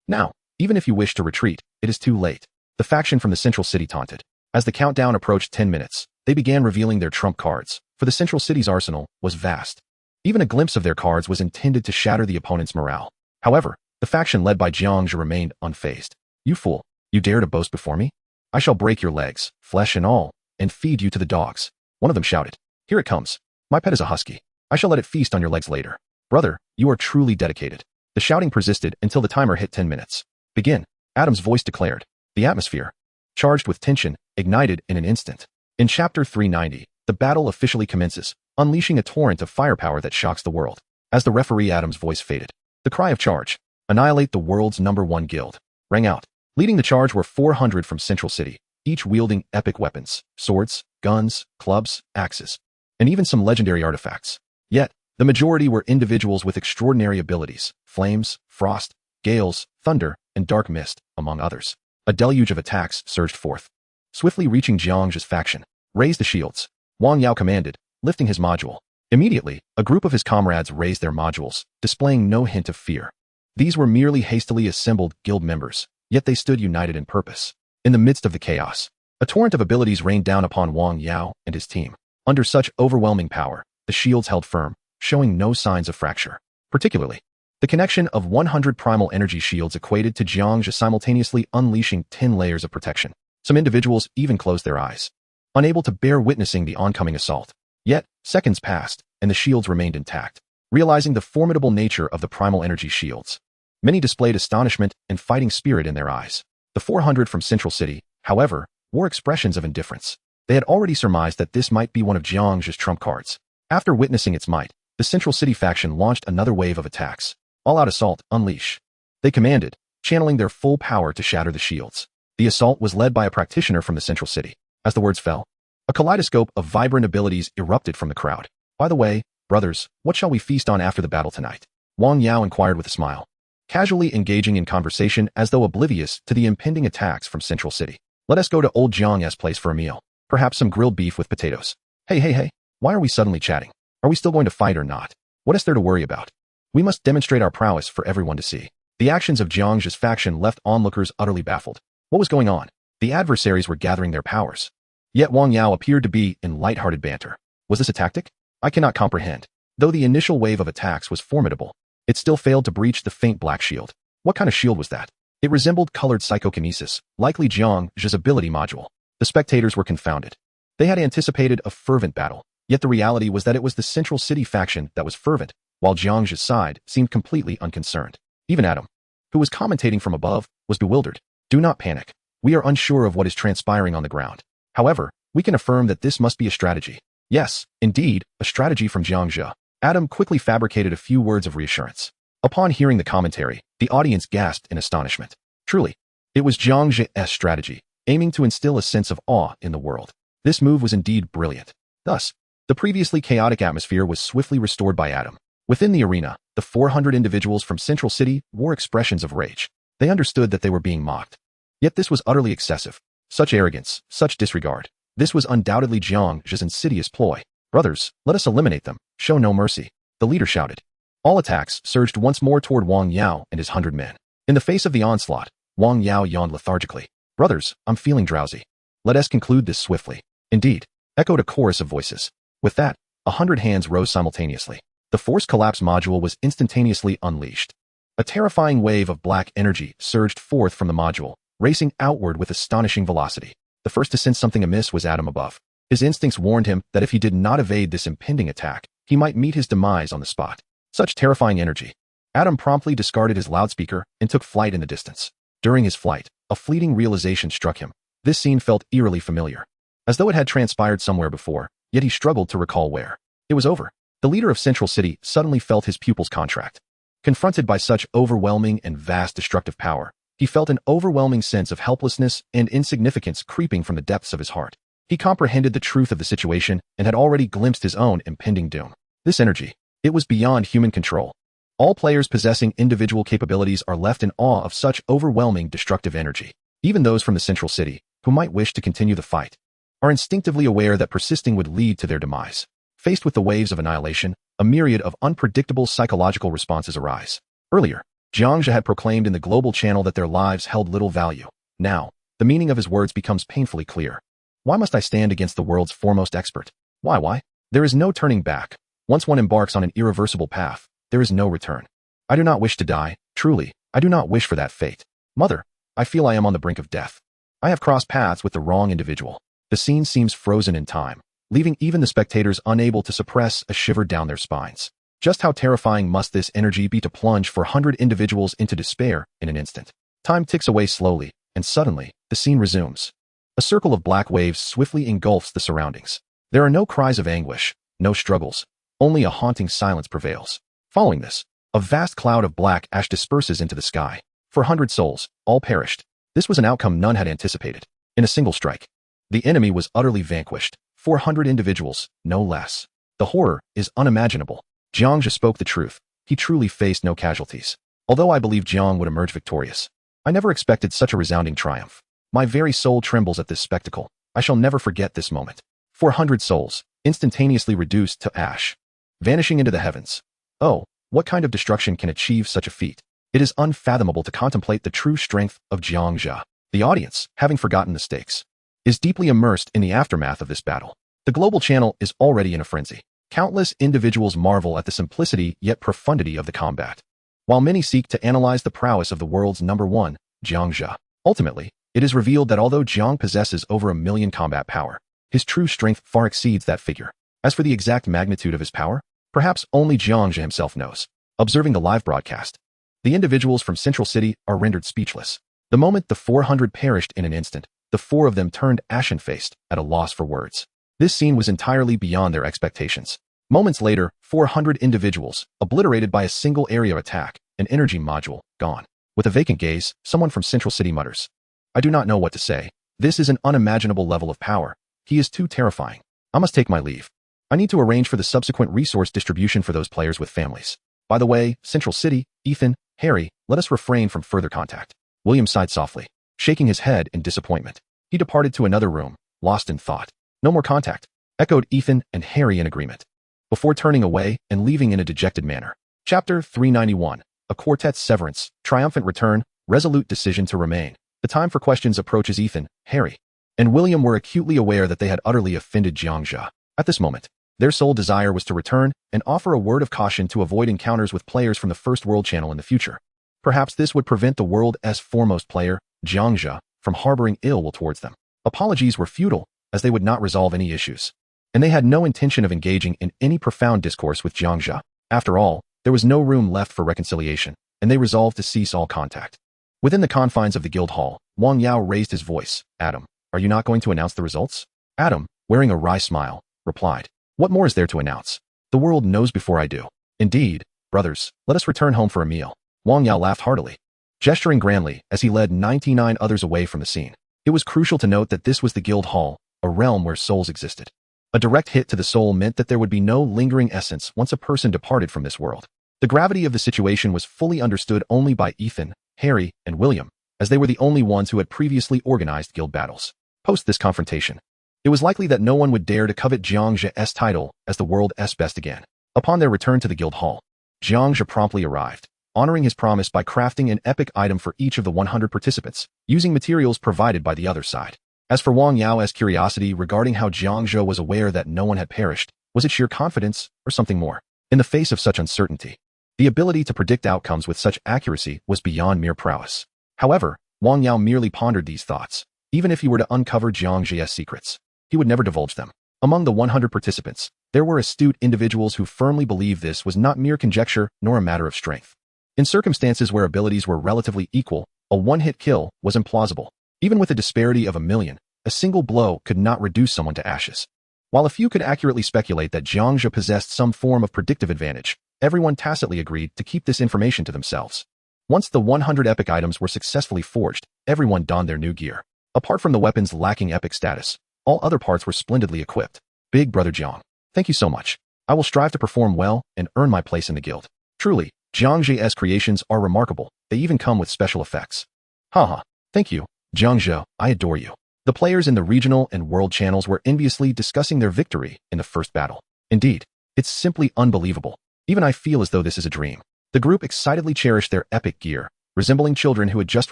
Now, even if you wish to retreat, it is too late. The faction from the central city taunted. As the countdown approached 10 minutes, they began revealing their trump cards, for the central city's arsenal was vast. Even a glimpse of their cards was intended to shatter the opponent's morale. However, the faction led by Jiang Zhe remained unfazed. You fool, you dare to boast before me? I shall break your legs, flesh and all, and feed you to the dogs. One of them shouted. Here it comes. My pet is a husky. I shall let it feast on your legs later. Brother, you are truly dedicated. The shouting persisted until the timer hit 10 minutes. Begin, Adam's voice declared. The atmosphere, charged with tension, ignited in an instant. In Chapter 390, the battle officially commences, unleashing a torrent of firepower that shocks the world. As the referee Adam's voice faded, the cry of charge, annihilate the world's number 1 guild, rang out. Leading the charge were 400 from Central City, each wielding epic weapons, swords, guns, clubs, axes, and even some legendary artifacts. Yet, the majority were individuals with extraordinary abilities, flames, frost, gales, thunder, and dark mist, among others. A deluge of attacks surged forth. Swiftly reaching Jiang Zhe's faction, raise the shields, Wang Yao commanded, lifting his module. Immediately, a group of his comrades raised their modules, displaying no hint of fear. These were merely hastily assembled guild members, yet they stood united in purpose. In the midst of the chaos, a torrent of abilities rained down upon Wang Yao and his team. Under such overwhelming power, the shields held firm, showing no signs of fracture. Particularly, the connection of 100 primal energy shields equated to Jiang Zhe simultaneously unleashing 10 layers of protection. Some individuals even closed their eyes, unable to bear witnessing the oncoming assault. Yet, seconds passed, and the shields remained intact. Realizing the formidable nature of the primal energy shields, many displayed astonishment and fighting spirit in their eyes. The 400 from Central City, however, wore expressions of indifference. They had already surmised that this might be one of Jiang Zhe's trump cards. After witnessing its might, the Central City faction launched another wave of attacks. All-out assault, unleash. They commanded, channeling their full power to shatter the shields. The assault was led by a practitioner from the Central City. As the words fell, a kaleidoscope of vibrant abilities erupted from the crowd. By the way, brothers, what shall we feast on after the battle tonight? Wang Yao inquired with a smile, casually engaging in conversation as though oblivious to the impending attacks from Central City. Let us go to old Jiang's place for a meal. Perhaps some grilled beef with potatoes. Hey, why are we suddenly chatting? Are we still going to fight or not? What is there to worry about? We must demonstrate our prowess for everyone to see. The actions of Jiang Zhe's faction left onlookers utterly baffled. What was going on? The adversaries were gathering their powers. Yet Wang Yao appeared to be in light-hearted banter. Was this a tactic? I cannot comprehend. Though the initial wave of attacks was formidable, it still failed to breach the faint black shield. What kind of shield was that? It resembled colored psychokinesis, likely Jiang Zhe's ability module. The spectators were confounded. They had anticipated a fervent battle, yet the reality was that it was the Central City faction that was fervent, while Jiang Zhe's side seemed completely unconcerned. Even Adam, who was commentating from above, was bewildered. Do not panic. We are unsure of what is transpiring on the ground. However, we can affirm that this must be a strategy. Yes, indeed, a strategy from Jiang Zhe. Adam quickly fabricated a few words of reassurance. Upon hearing the commentary, the audience gasped in astonishment. Truly, it was Jiang Zhe's strategy, aiming to instill a sense of awe in the world. This move was indeed brilliant. Thus, the previously chaotic atmosphere was swiftly restored by Adam. Within the arena, the 400 individuals from Central City wore expressions of rage. They understood that they were being mocked. Yet this was utterly excessive. Such arrogance, such disregard. This was undoubtedly Jiang Zhe's insidious ploy. Brothers, let us eliminate them. Show no mercy. The leader shouted. All attacks surged once more toward Wang Yao and his 100 men. In the face of the onslaught, Wang Yao yawned lethargically. Brothers, I'm feeling drowsy. Let us conclude this swiftly. Indeed, echoed a chorus of voices. With that, 100 hands rose simultaneously. The force collapse module was instantaneously unleashed. A terrifying wave of black energy surged forth from the module, racing outward with astonishing velocity. The first to sense something amiss was Adam above. His instincts warned him that if he did not evade this impending attack, he might meet his demise on the spot. Such terrifying energy. Adam promptly discarded his loudspeaker and took flight in the distance. During his flight, a fleeting realization struck him. This scene felt eerily familiar, as though it had transpired somewhere before, yet he struggled to recall where. It was over. The leader of Central City suddenly felt his pupils contract. Confronted by such overwhelming and vast destructive power, he felt an overwhelming sense of helplessness and insignificance creeping from the depths of his heart. He comprehended the truth of the situation and had already glimpsed his own impending doom. This energy, it was beyond human control. All players possessing individual capabilities are left in awe of such overwhelming destructive energy. Even those from the Central City, who might wish to continue the fight, are instinctively aware that persisting would lead to their demise. Faced with the waves of annihilation, a myriad of unpredictable psychological responses arise. Earlier, Jiang Zhe had proclaimed in the global channel that their lives held little value. Now, the meaning of his words becomes painfully clear. Why must I stand against the world's foremost expert? Why? There is no turning back. Once one embarks on an irreversible path, there is no return. I do not wish to die. Truly, I do not wish for that fate. Mother, I feel I am on the brink of death. I have crossed paths with the wrong individual. The scene seems frozen in time, leaving even the spectators unable to suppress a shiver down their spines. Just how terrifying must this energy be to plunge 400 individuals into despair in an instant? Time ticks away slowly, and suddenly, the scene resumes. A circle of black waves swiftly engulfs the surroundings. There are no cries of anguish, no struggles, only a haunting silence prevails. Following this, a vast cloud of black ash disperses into the sky. 400 souls, all perished. This was an outcome none had anticipated. In a single strike, the enemy was utterly vanquished. 400 individuals, no less. The horror is unimaginable. Jiang Zhe spoke the truth. He truly faced no casualties. Although I believed Jiang would emerge victorious, I never expected such a resounding triumph. My very soul trembles at this spectacle. I shall never forget this moment. 400 souls, instantaneously reduced to ash, vanishing into the heavens. Oh, what kind of destruction can achieve such a feat? It is unfathomable to contemplate the true strength of Jiang Zhe. The audience, having forgotten the stakes, is deeply immersed in the aftermath of this battle. The global channel is already in a frenzy. Countless individuals marvel at the simplicity yet profundity of the combat, while many seek to analyze the prowess of the world's #1, Jiang Zhe. Ultimately, it is revealed that although Jiang possesses over 1 million combat power, his true strength far exceeds that figure. As for the exact magnitude of his power, perhaps only Jiang Zhe himself knows. Observing the live broadcast, the individuals from Central City are rendered speechless. The moment the 400 perished in an instant, the 4 of them turned ashen-faced, at a loss for words. This scene was entirely beyond their expectations. Moments later, 400 individuals, obliterated by a single area of attack, an energy module, gone. With a vacant gaze, someone from Central City mutters, "I do not know what to say. This is an unimaginable level of power. He is too terrifying. I must take my leave. I need to arrange for the subsequent resource distribution for those players with families. By the way, Central City, Ethan, Harry, let us refrain from further contact." William sighed softly, shaking his head in disappointment. He departed to another room, lost in thought. "No more contact," echoed Ethan and Harry in agreement, before turning away and leaving in a dejected manner. Chapter 391. A Quartet's Severance, Triumphant Return, Resolute Decision to Remain. The time for questions approaches. Ethan, Harry, and William were acutely aware that they had utterly offended Jiang Zhe. At this moment, their sole desire was to return and offer a word of caution to avoid encounters with players from the First World Channel in the future. Perhaps this would prevent the world's foremost player, Jiang Zhe, from harboring ill will towards them. Apologies were futile, as they would not resolve any issues. And they had no intention of engaging in any profound discourse with Jiang Zhe. After all, there was no room left for reconciliation, and they resolved to cease all contact. Within the confines of the guild hall, Wang Yao raised his voice. "Adam, are you not going to announce the results?" Adam, wearing a wry smile, replied, "What more is there to announce? The world knows before I do." "Indeed, brothers, let us return home for a meal." Wang Yao laughed heartily, gesturing grandly as he led 99 others away from the scene. It was crucial to note that this was the guild hall, a realm where souls existed. A direct hit to the soul meant that there would be no lingering essence once a person departed from this world. The gravity of the situation was fully understood only by Ethan, Harry, and William, as they were the only ones who had previously organized guild battles. Post this confrontation, it was likely that no one would dare to covet Jiang Zhe's title as the world's best again. Upon their return to the guild hall, Jiang Zhe promptly arrived, honoring his promise by crafting an epic item for each of the 100 participants, using materials provided by the other side. As for Wang Yao's curiosity regarding how Jiang Zhe was aware that no one had perished, was it sheer confidence or something more? In the face of such uncertainty, the ability to predict outcomes with such accuracy was beyond mere prowess. However, Wang Yao merely pondered these thoughts. Even if he were to uncover Jiang Zhe's secrets, he would never divulge them. Among the 100 participants, there were astute individuals who firmly believed this was not mere conjecture nor a matter of strength. In circumstances where abilities were relatively equal, a one-hit kill was implausible. Even with a disparity of 1,000,000, a single blow could not reduce someone to ashes. While a few could accurately speculate that Jiang Zhe possessed some form of predictive advantage, everyone tacitly agreed to keep this information to themselves. Once the 100 epic items were successfully forged, everyone donned their new gear. Apart from the weapons lacking epic status, all other parts were splendidly equipped. "Big Brother Jiang, thank you so much. I will strive to perform well and earn my place in the guild." Truly, Jiang Zhe's creations are remarkable. They even come with special effects. Haha, thank you, Jiang Zhe, I adore you. The players in the regional and world channels were enviously discussing their victory in the first battle. Indeed, it's simply unbelievable. Even I feel as though this is a dream. The group excitedly cherished their epic gear, resembling children who had just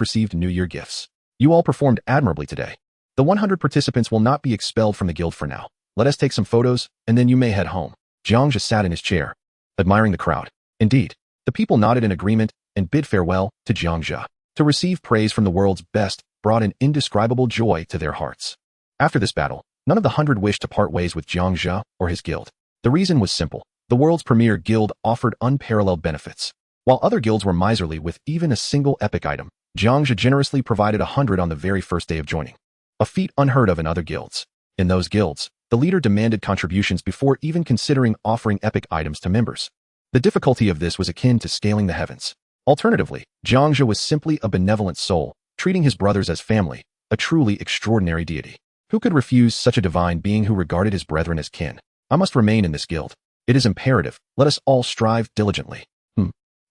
received New Year gifts. "You all performed admirably today. The 100 participants will not be expelled from the guild for now. Let us take some photos, and then you may head home." Jiang Zhe sat in his chair, admiring the crowd. Indeed, the people nodded in agreement and bid farewell to Jiang Zhe. To receive praise from the world's best brought an indescribable joy to their hearts. After this battle, none of the 100 wished to part ways with Jiang Zhe or his guild. The reason was simple. The world's premier guild offered unparalleled benefits. While other guilds were miserly with even a single epic item, Jiang Zhe generously provided 100 on the very first day of joining. A feat unheard of in other guilds. In those guilds, the leader demanded contributions before even considering offering epic items to members. The difficulty of this was akin to scaling the heavens. Alternatively, Jiang Zhe was simply a benevolent soul, treating his brothers as family, a truly extraordinary deity. Who could refuse such a divine being who regarded his brethren as kin? I must remain in this guild. It is imperative. Let us all strive diligently.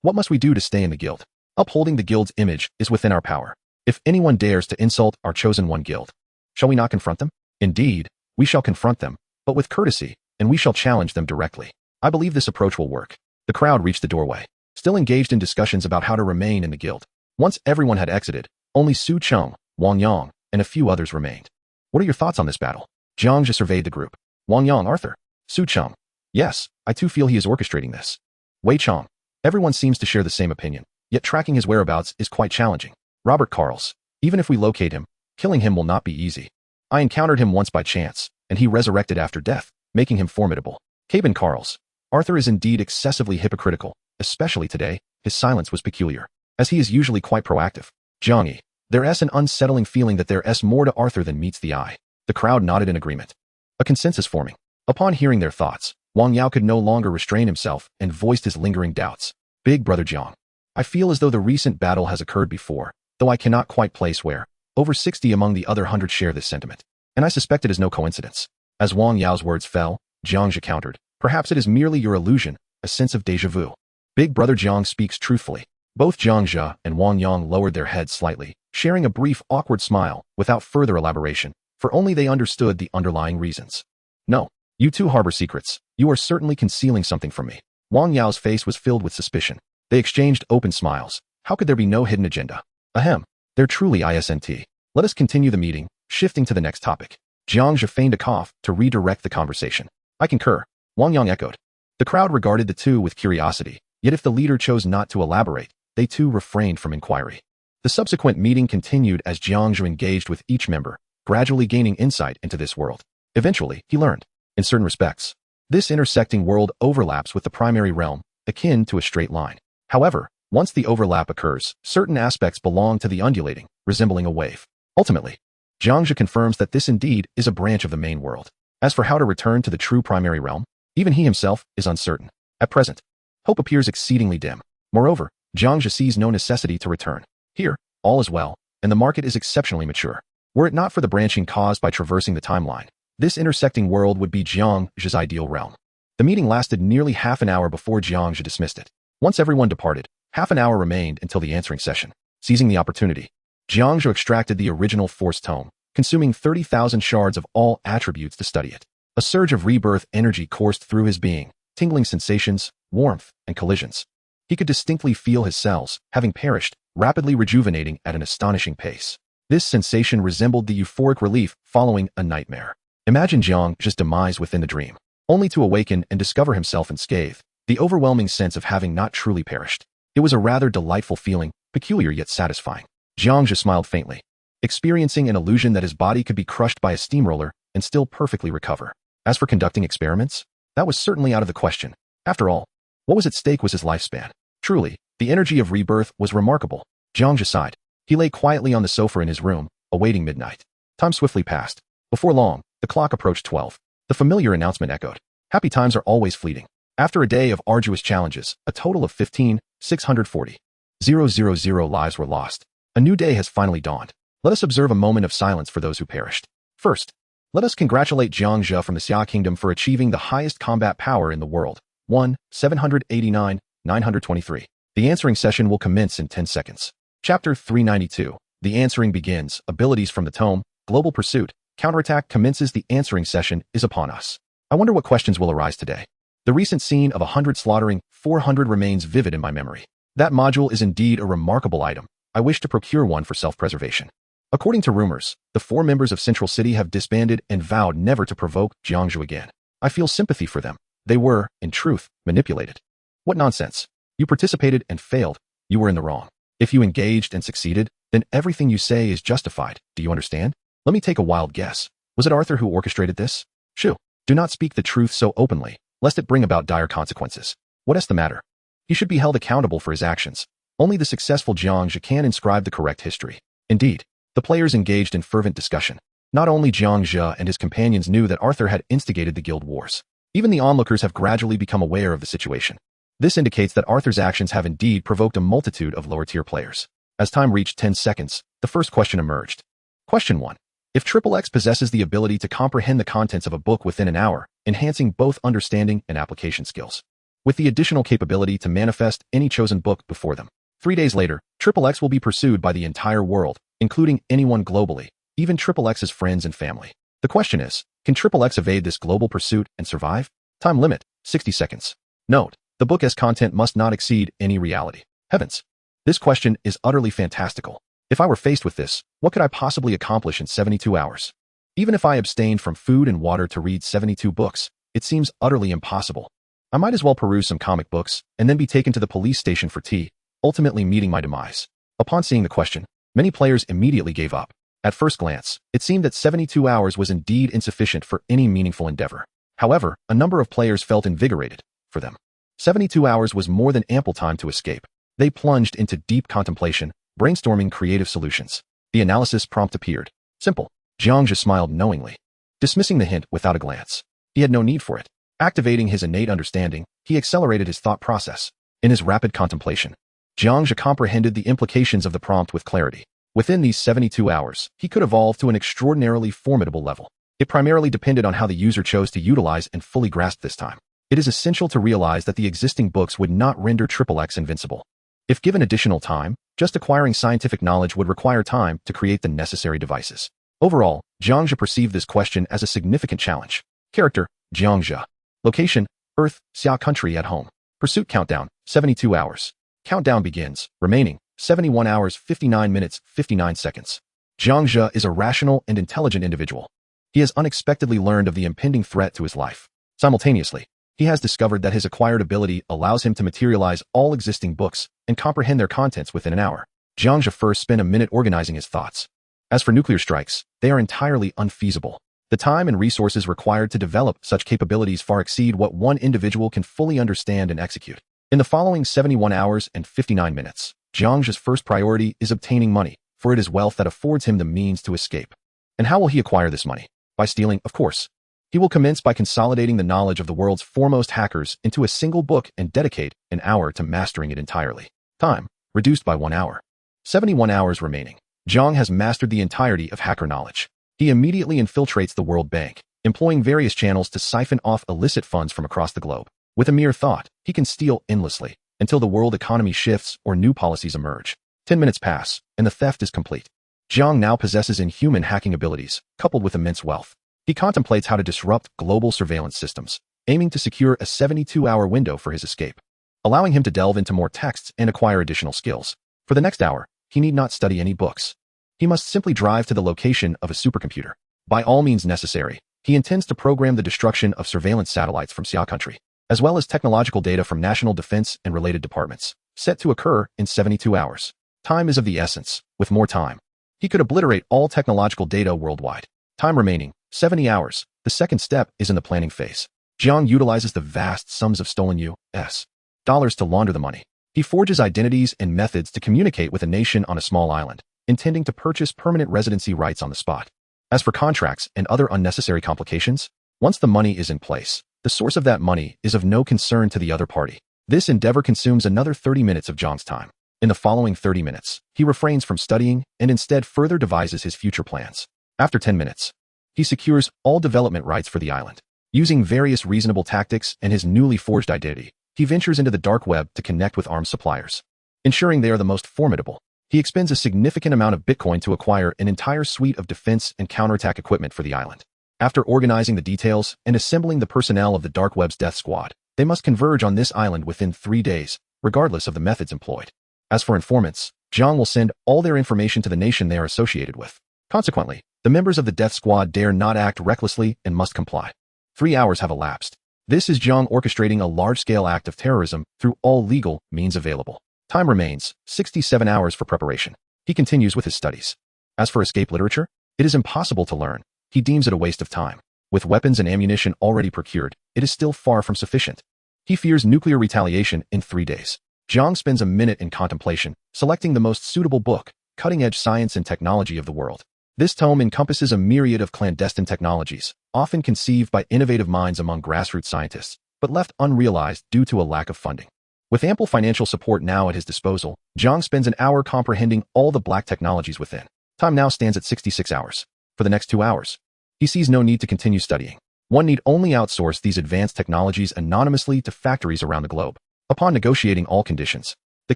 What must we do to stay in the guild? Upholding the guild's image is within our power. If anyone dares to insult our chosen one guild, shall we not confront them? Indeed, we shall confront them, but with courtesy, and we shall challenge them directly. I believe this approach will work. The crowd reached the doorway, still engaged in discussions about how to remain in the guild. Once everyone had exited, only Su Cheng, Wang Yang, and a few others remained. What are your thoughts on this battle? Jiang Zhe surveyed the group. Wang Yang, Arthur. Su Cheng. Yes, I too feel he is orchestrating this. Wei Cheng. Everyone seems to share the same opinion, yet tracking his whereabouts is quite challenging. Robert Carls. Even if we locate him, killing him will not be easy. I encountered him once by chance, and he resurrected after death. making him formidable. Cabin Carls. Arthur is indeed excessively hypocritical, especially today. His silence was peculiar, as he is usually quite proactive. Jiang, there's an unsettling feeling that there's more to Arthur than meets the eye. The crowd nodded in agreement. A consensus forming. Upon hearing their thoughts, Wang Yao could no longer restrain himself and voiced his lingering doubts. Big Brother Jiang, I feel as though the recent battle has occurred before, though I cannot quite place where. Over 60 among the other 100 share this sentiment, and I suspect it is no coincidence. As Wang Yao's words fell, Jiang Zhe countered, perhaps it is merely your illusion, a sense of déjà vu. Big Brother Jiang speaks truthfully. Both Jiang Zhe and Wang Yang lowered their heads slightly, sharing a brief, awkward smile, without further elaboration, for only they understood the underlying reasons. No, you two harbor secrets. You are certainly concealing something from me. Wang Yao's face was filled with suspicion. They exchanged open smiles. How could there be no hidden agenda? Ahem. There truly isn't. Let us continue the meeting, shifting to the next topic. Jiang Zhe feigned a cough to redirect the conversation. I concur. Wang Yang echoed. The crowd regarded the two with curiosity, yet if the leader chose not to elaborate, they too refrained from inquiry. The subsequent meeting continued as Jiang Zhe engaged with each member, gradually gaining insight into this world. Eventually, he learned, in certain respects, this intersecting world overlaps with the primary realm, akin to a straight line. However, once the overlap occurs, certain aspects belong to the undulating, resembling a wave. Ultimately, Jiang Zhe confirms that this indeed is a branch of the main world. As for how to return to the true primary realm, even he himself is uncertain. At present, hope appears exceedingly dim. Moreover, Jiang Zhe sees no necessity to return. Here, all is well, and the market is exceptionally mature. Were it not for the branching caused by traversing the timeline, this intersecting world would be Jiang Zhe's ideal realm. The meeting lasted nearly half an hour before Jiang Zhe dismissed it. Once everyone departed, half an hour remained until the answering session. Seizing the opportunity, Jiang Zhe extracted the original Force tome, consuming 30,000 shards of all attributes to study it. A surge of rebirth energy coursed through his being, tingling sensations, warmth, and collisions. He could distinctly feel his cells, having perished, rapidly rejuvenating at an astonishing pace. This sensation resembled the euphoric relief following a nightmare. Imagine Jiang Zhe's demise within the dream, only to awaken and discover himself unscathed, the overwhelming sense of having not truly perished. It was a rather delightful feeling, peculiar yet satisfying. Jiang Zhe smiled faintly, experiencing an illusion that his body could be crushed by a steamroller and still perfectly recover. As for conducting experiments, that was certainly out of the question. After all, what was at stake was his lifespan. Truly, the energy of rebirth was remarkable. Jiang Zhe sighed. He lay quietly on the sofa in his room, awaiting midnight. Time swiftly passed. Before long, the clock approached 12. The familiar announcement echoed. Happy times are always fleeting. After a day of arduous challenges, a total of 15,640,000 lives were lost. A new day has finally dawned. Let us observe a moment of silence for those who perished. First, let us congratulate Jiang Zhe from the Xia Kingdom for achieving the highest combat power in the world. 1,789,923. The answering session will commence in 10 seconds. Chapter 392. The answering begins. Abilities from the tome. Global pursuit. Counterattack commences. The answering session is upon us. I wonder what questions will arise today. The recent scene of 100 slaughtering 400 remains vivid in my memory. That module is indeed a remarkable item. I wish to procure one for self-preservation. According to rumors, the 4 members of Central City have disbanded and vowed never to provoke Jiang Zhe again. I feel sympathy for them. They were, in truth, manipulated. What nonsense. You participated and failed. You were in the wrong. If you engaged and succeeded, then everything you say is justified. Do you understand? Let me take a wild guess. Was it Arthur who orchestrated this? Shoo. Do not speak the truth so openly, lest it bring about dire consequences. What is the matter? He should be held accountable for his actions. Only the successful Jiang Zhe can inscribe the correct history. Indeed, the players engaged in fervent discussion. Not only Jiang Zhe and his companions knew that Arthur had instigated the guild wars. Even the onlookers have gradually become aware of the situation. This indicates that Arthur's actions have indeed provoked a multitude of lower-tier players. As time reached 10 seconds, the first question emerged. Question 1. If XXX possesses the ability to comprehend the contents of a book within an hour, enhancing both understanding and application skills, with the additional capability to manifest any chosen book before them. 3 days later, XXX will be pursued by the entire world, including anyone globally, even XXX's friends and family. The question is, can XXX evade this global pursuit and survive? Time limit, 60 seconds. Note, the book's content must not exceed any reality. Heavens! This question is utterly fantastical. If I were faced with this, what could I possibly accomplish in 72 hours? Even if I abstained from food and water to read 72 books, it seems utterly impossible. I might as well peruse some comic books and then be taken to the police station for tea, ultimately meeting my demise. Upon seeing the question, many players immediately gave up. At first glance, it seemed that 72 hours was indeed insufficient for any meaningful endeavor. However, a number of players felt invigorated. For them, 72 hours was more than ample time to escape. They plunged into deep contemplation, brainstorming creative solutions. The analysis prompt appeared. Simple. Jiang Zhe smiled knowingly, dismissing the hint without a glance. He had no need for it. Activating his innate understanding, he accelerated his thought process. In his rapid contemplation, Jiang Zhe comprehended the implications of the prompt with clarity. Within these 72 hours, he could evolve to an extraordinarily formidable level. It primarily depended on how the user chose to utilize and fully grasp this time. It is essential to realize that the existing books would not render XXX invincible. If given additional time, just acquiring scientific knowledge would require time to create the necessary devices. Overall, Jiang Zhe perceived this question as a significant challenge. Character, Jiang Zhe. Location, Earth, Xia country at home. Pursuit countdown, 72 hours. Countdown begins, remaining, 71 hours 59 minutes 59 seconds. Jiang Zhe is a rational and intelligent individual. He has unexpectedly learned of the impending threat to his life. Simultaneously, he has discovered that his acquired ability allows him to materialize all existing books and comprehend their contents within an hour. Jiang Zhe first spent a minute organizing his thoughts. As for nuclear strikes, they are entirely unfeasible. The time and resources required to develop such capabilities far exceed what one individual can fully understand and execute. In the following 71 hours and 59 minutes, Jiang Zhe's first priority is obtaining money, for it is wealth that affords him the means to escape. And how will he acquire this money? By stealing, of course. He will commence by consolidating the knowledge of the world's foremost hackers into a single book and dedicate an hour to mastering it entirely. Time, reduced by 1 hour. 71 hours remaining. Jiang has mastered the entirety of hacker knowledge. He immediately infiltrates the World Bank, employing various channels to siphon off illicit funds from across the globe. With a mere thought, he can steal endlessly, until the world economy shifts or new policies emerge. 10 minutes pass, and the theft is complete. Jiang now possesses inhuman hacking abilities, coupled with immense wealth. He contemplates how to disrupt global surveillance systems, aiming to secure a 72-hour window for his escape, allowing him to delve into more texts and acquire additional skills. For the next hour, he need not study any books. He must simply drive to the location of a supercomputer. By all means necessary, he intends to program the destruction of surveillance satellites from Xia country, as well as technological data from national defense and related departments, set to occur in 72 hours. Time is of the essence. With more time, he could obliterate all technological data worldwide. Time remaining, 70 hours. The second step is in the planning phase. Jiang utilizes the vast sums of stolen U.S. dollars to launder the money. He forges identities and methods to communicate with a nation on a small island, intending to purchase permanent residency rights on the spot. As for contracts and other unnecessary complications, once the money is in place, the source of that money is of no concern to the other party. This endeavor consumes another 30 minutes of Jiang's time. In the following 30 minutes, he refrains from studying and instead further devises his future plans. After 10 minutes, he secures all development rights for the island. Using various reasonable tactics and his newly forged identity, he ventures into the dark web to connect with arms suppliers. Ensuring they are the most formidable, he expends a significant amount of Bitcoin to acquire an entire suite of defense and counterattack equipment for the island. After organizing the details and assembling the personnel of the dark web's death squad, they must converge on this island within 3 days, regardless of the methods employed. As for informants, Jiang will send all their information to the nation they are associated with. Consequently, the members of the death squad dare not act recklessly and must comply. 3 hours have elapsed. This is Jiang orchestrating a large-scale act of terrorism through all legal means available. Time remains, 67 hours for preparation. He continues with his studies. As for escape literature, it is impossible to learn. He deems it a waste of time. With weapons and ammunition already procured, it is still far from sufficient. He fears nuclear retaliation in 3 days. Jiang spends a minute in contemplation, selecting the most suitable book, cutting-edge science and technology of the world. This tome encompasses a myriad of clandestine technologies, often conceived by innovative minds among grassroots scientists, but left unrealized due to a lack of funding. With ample financial support now at his disposal, Jiang spends an hour comprehending all the black technologies within. Time now stands at 66 hours. For the next 2 hours, he sees no need to continue studying. One need only outsource these advanced technologies anonymously to factories around the globe. Upon negotiating all conditions, the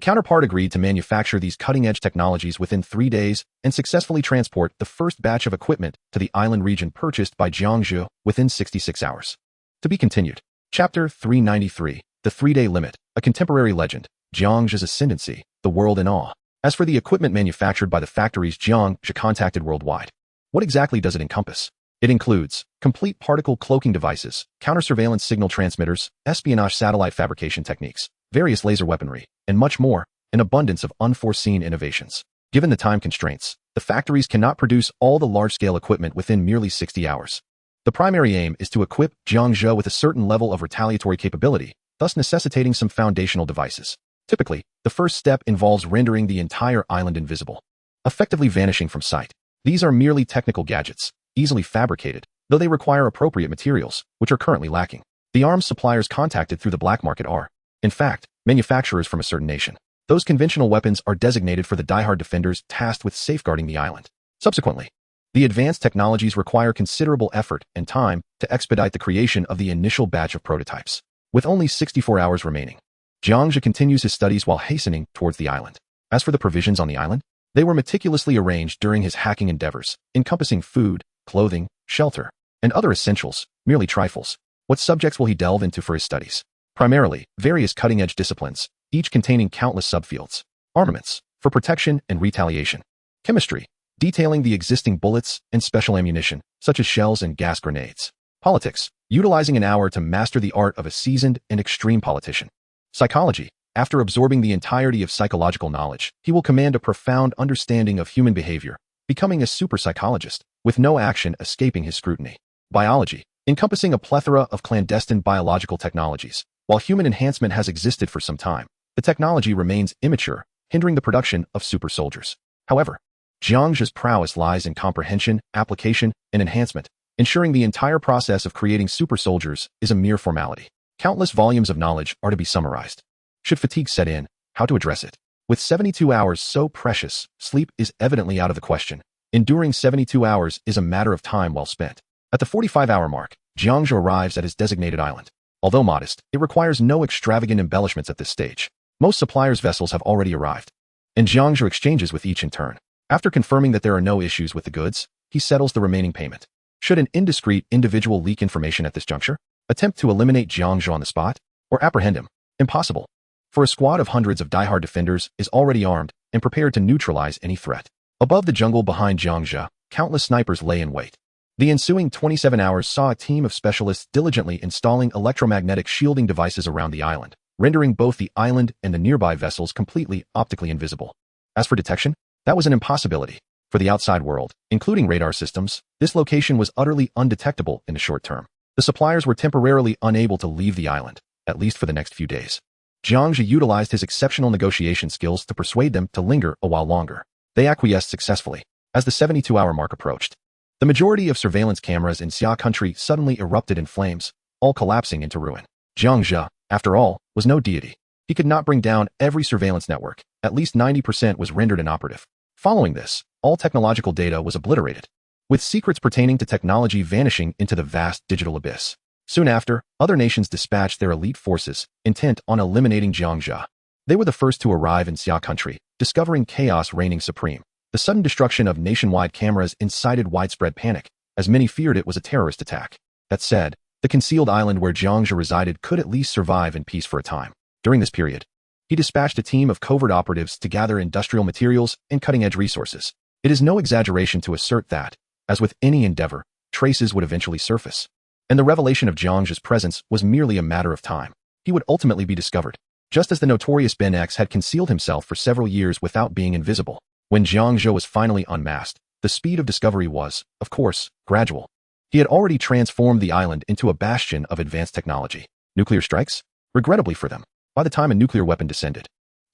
counterpart agreed to manufacture these cutting-edge technologies within 3 days and successfully transport the first batch of equipment to the island region purchased by Jiang Zhe within 66 hours. To be continued. Chapter 393, The 3-Day Limit, a contemporary legend, Jiang Zhe's ascendancy, the world in awe. As for the equipment manufactured by the factories Jiang Zhe contacted worldwide, what exactly does it encompass? It includes complete particle cloaking devices, counter-surveillance signal transmitters, espionage satellite fabrication techniques, various laser weaponry, and much more, an abundance of unforeseen innovations. Given the time constraints, the factories cannot produce all the large-scale equipment within merely 60 hours. The primary aim is to equip Jiang Zhe with a certain level of retaliatory capability, thus necessitating some foundational devices. Typically, the first step involves rendering the entire island invisible, effectively vanishing from sight. These are merely technical gadgets, easily fabricated, though they require appropriate materials, which are currently lacking. The arms suppliers contacted through the black market are, in fact, manufacturers from a certain nation. Those conventional weapons are designated for the diehard defenders tasked with safeguarding the island. Subsequently, the advanced technologies require considerable effort and time to expedite the creation of the initial batch of prototypes. With only 64 hours remaining, Jiang Zhe continues his studies while hastening towards the island. As for the provisions on the island, they were meticulously arranged during his hacking endeavors, encompassing food, clothing, shelter, and other essentials, merely trifles. What subjects will he delve into for his studies? Primarily, various cutting-edge disciplines, each containing countless subfields. Armaments, for protection and retaliation. Chemistry, detailing the existing bullets and special ammunition, such as shells and gas grenades. Politics, utilizing an hour to master the art of a seasoned and extreme politician. Psychology, after absorbing the entirety of psychological knowledge, he will command a profound understanding of human behavior, becoming a super psychologist, with no action escaping his scrutiny. Biology, encompassing a plethora of clandestine biological technologies. While human enhancement has existed for some time, the technology remains immature, hindering the production of super soldiers. However, Jiang Zhe's prowess lies in comprehension, application, and enhancement, ensuring the entire process of creating super soldiers is a mere formality. Countless volumes of knowledge are to be summarized. Should fatigue set in, how to address it? With 72 hours so precious, sleep is evidently out of the question. Enduring 72 hours is a matter of time well spent. At the 45-hour mark, Jiang Zhe arrives at his designated island. Although modest, it requires no extravagant embellishments at this stage. Most suppliers' vessels have already arrived, and Jiang Zhe exchanges with each in turn. After confirming that there are no issues with the goods, he settles the remaining payment. Should an indiscreet individual leak information at this juncture? Attempt to eliminate Jiang Zhe on the spot? Or apprehend him? Impossible. For a squad of hundreds of diehard defenders is already armed and prepared to neutralize any threat. Above the jungle behind Jiang Zhe, countless snipers lay in wait. The ensuing 27 hours saw a team of specialists diligently installing electromagnetic shielding devices around the island, rendering both the island and the nearby vessels completely optically invisible. As for detection, that was an impossibility. For the outside world, including radar systems, this location was utterly undetectable in the short term. The suppliers were temporarily unable to leave the island, at least for the next few days. Jiang Zhe utilized his exceptional negotiation skills to persuade them to linger a while longer. They acquiesced successfully. As the 72-hour mark approached, the majority of surveillance cameras in Xia country suddenly erupted in flames, all collapsing into ruin. Jiang Zhe, after all, was no deity. He could not bring down every surveillance network. At least 90% was rendered inoperative. Following this, all technological data was obliterated, with secrets pertaining to technology vanishing into the vast digital abyss. Soon after, other nations dispatched their elite forces, intent on eliminating Jiang Zhe. They were the first to arrive in Xia country, discovering chaos reigning supreme. The sudden destruction of nationwide cameras incited widespread panic, as many feared it was a terrorist attack. That said, the concealed island where Jiang Zhe resided could at least survive in peace for a time. During this period, he dispatched a team of covert operatives to gather industrial materials and cutting-edge resources. It is no exaggeration to assert that, as with any endeavor, traces would eventually surface. And the revelation of Jiang Zhe's presence was merely a matter of time. He would ultimately be discovered, just as the notorious Ben X had concealed himself for several years without being invisible. When Jiang Zhe was finally unmasked, the speed of discovery was, of course, gradual. He had already transformed the island into a bastion of advanced technology. Nuclear strikes? Regrettably for them, by the time a nuclear weapon descended,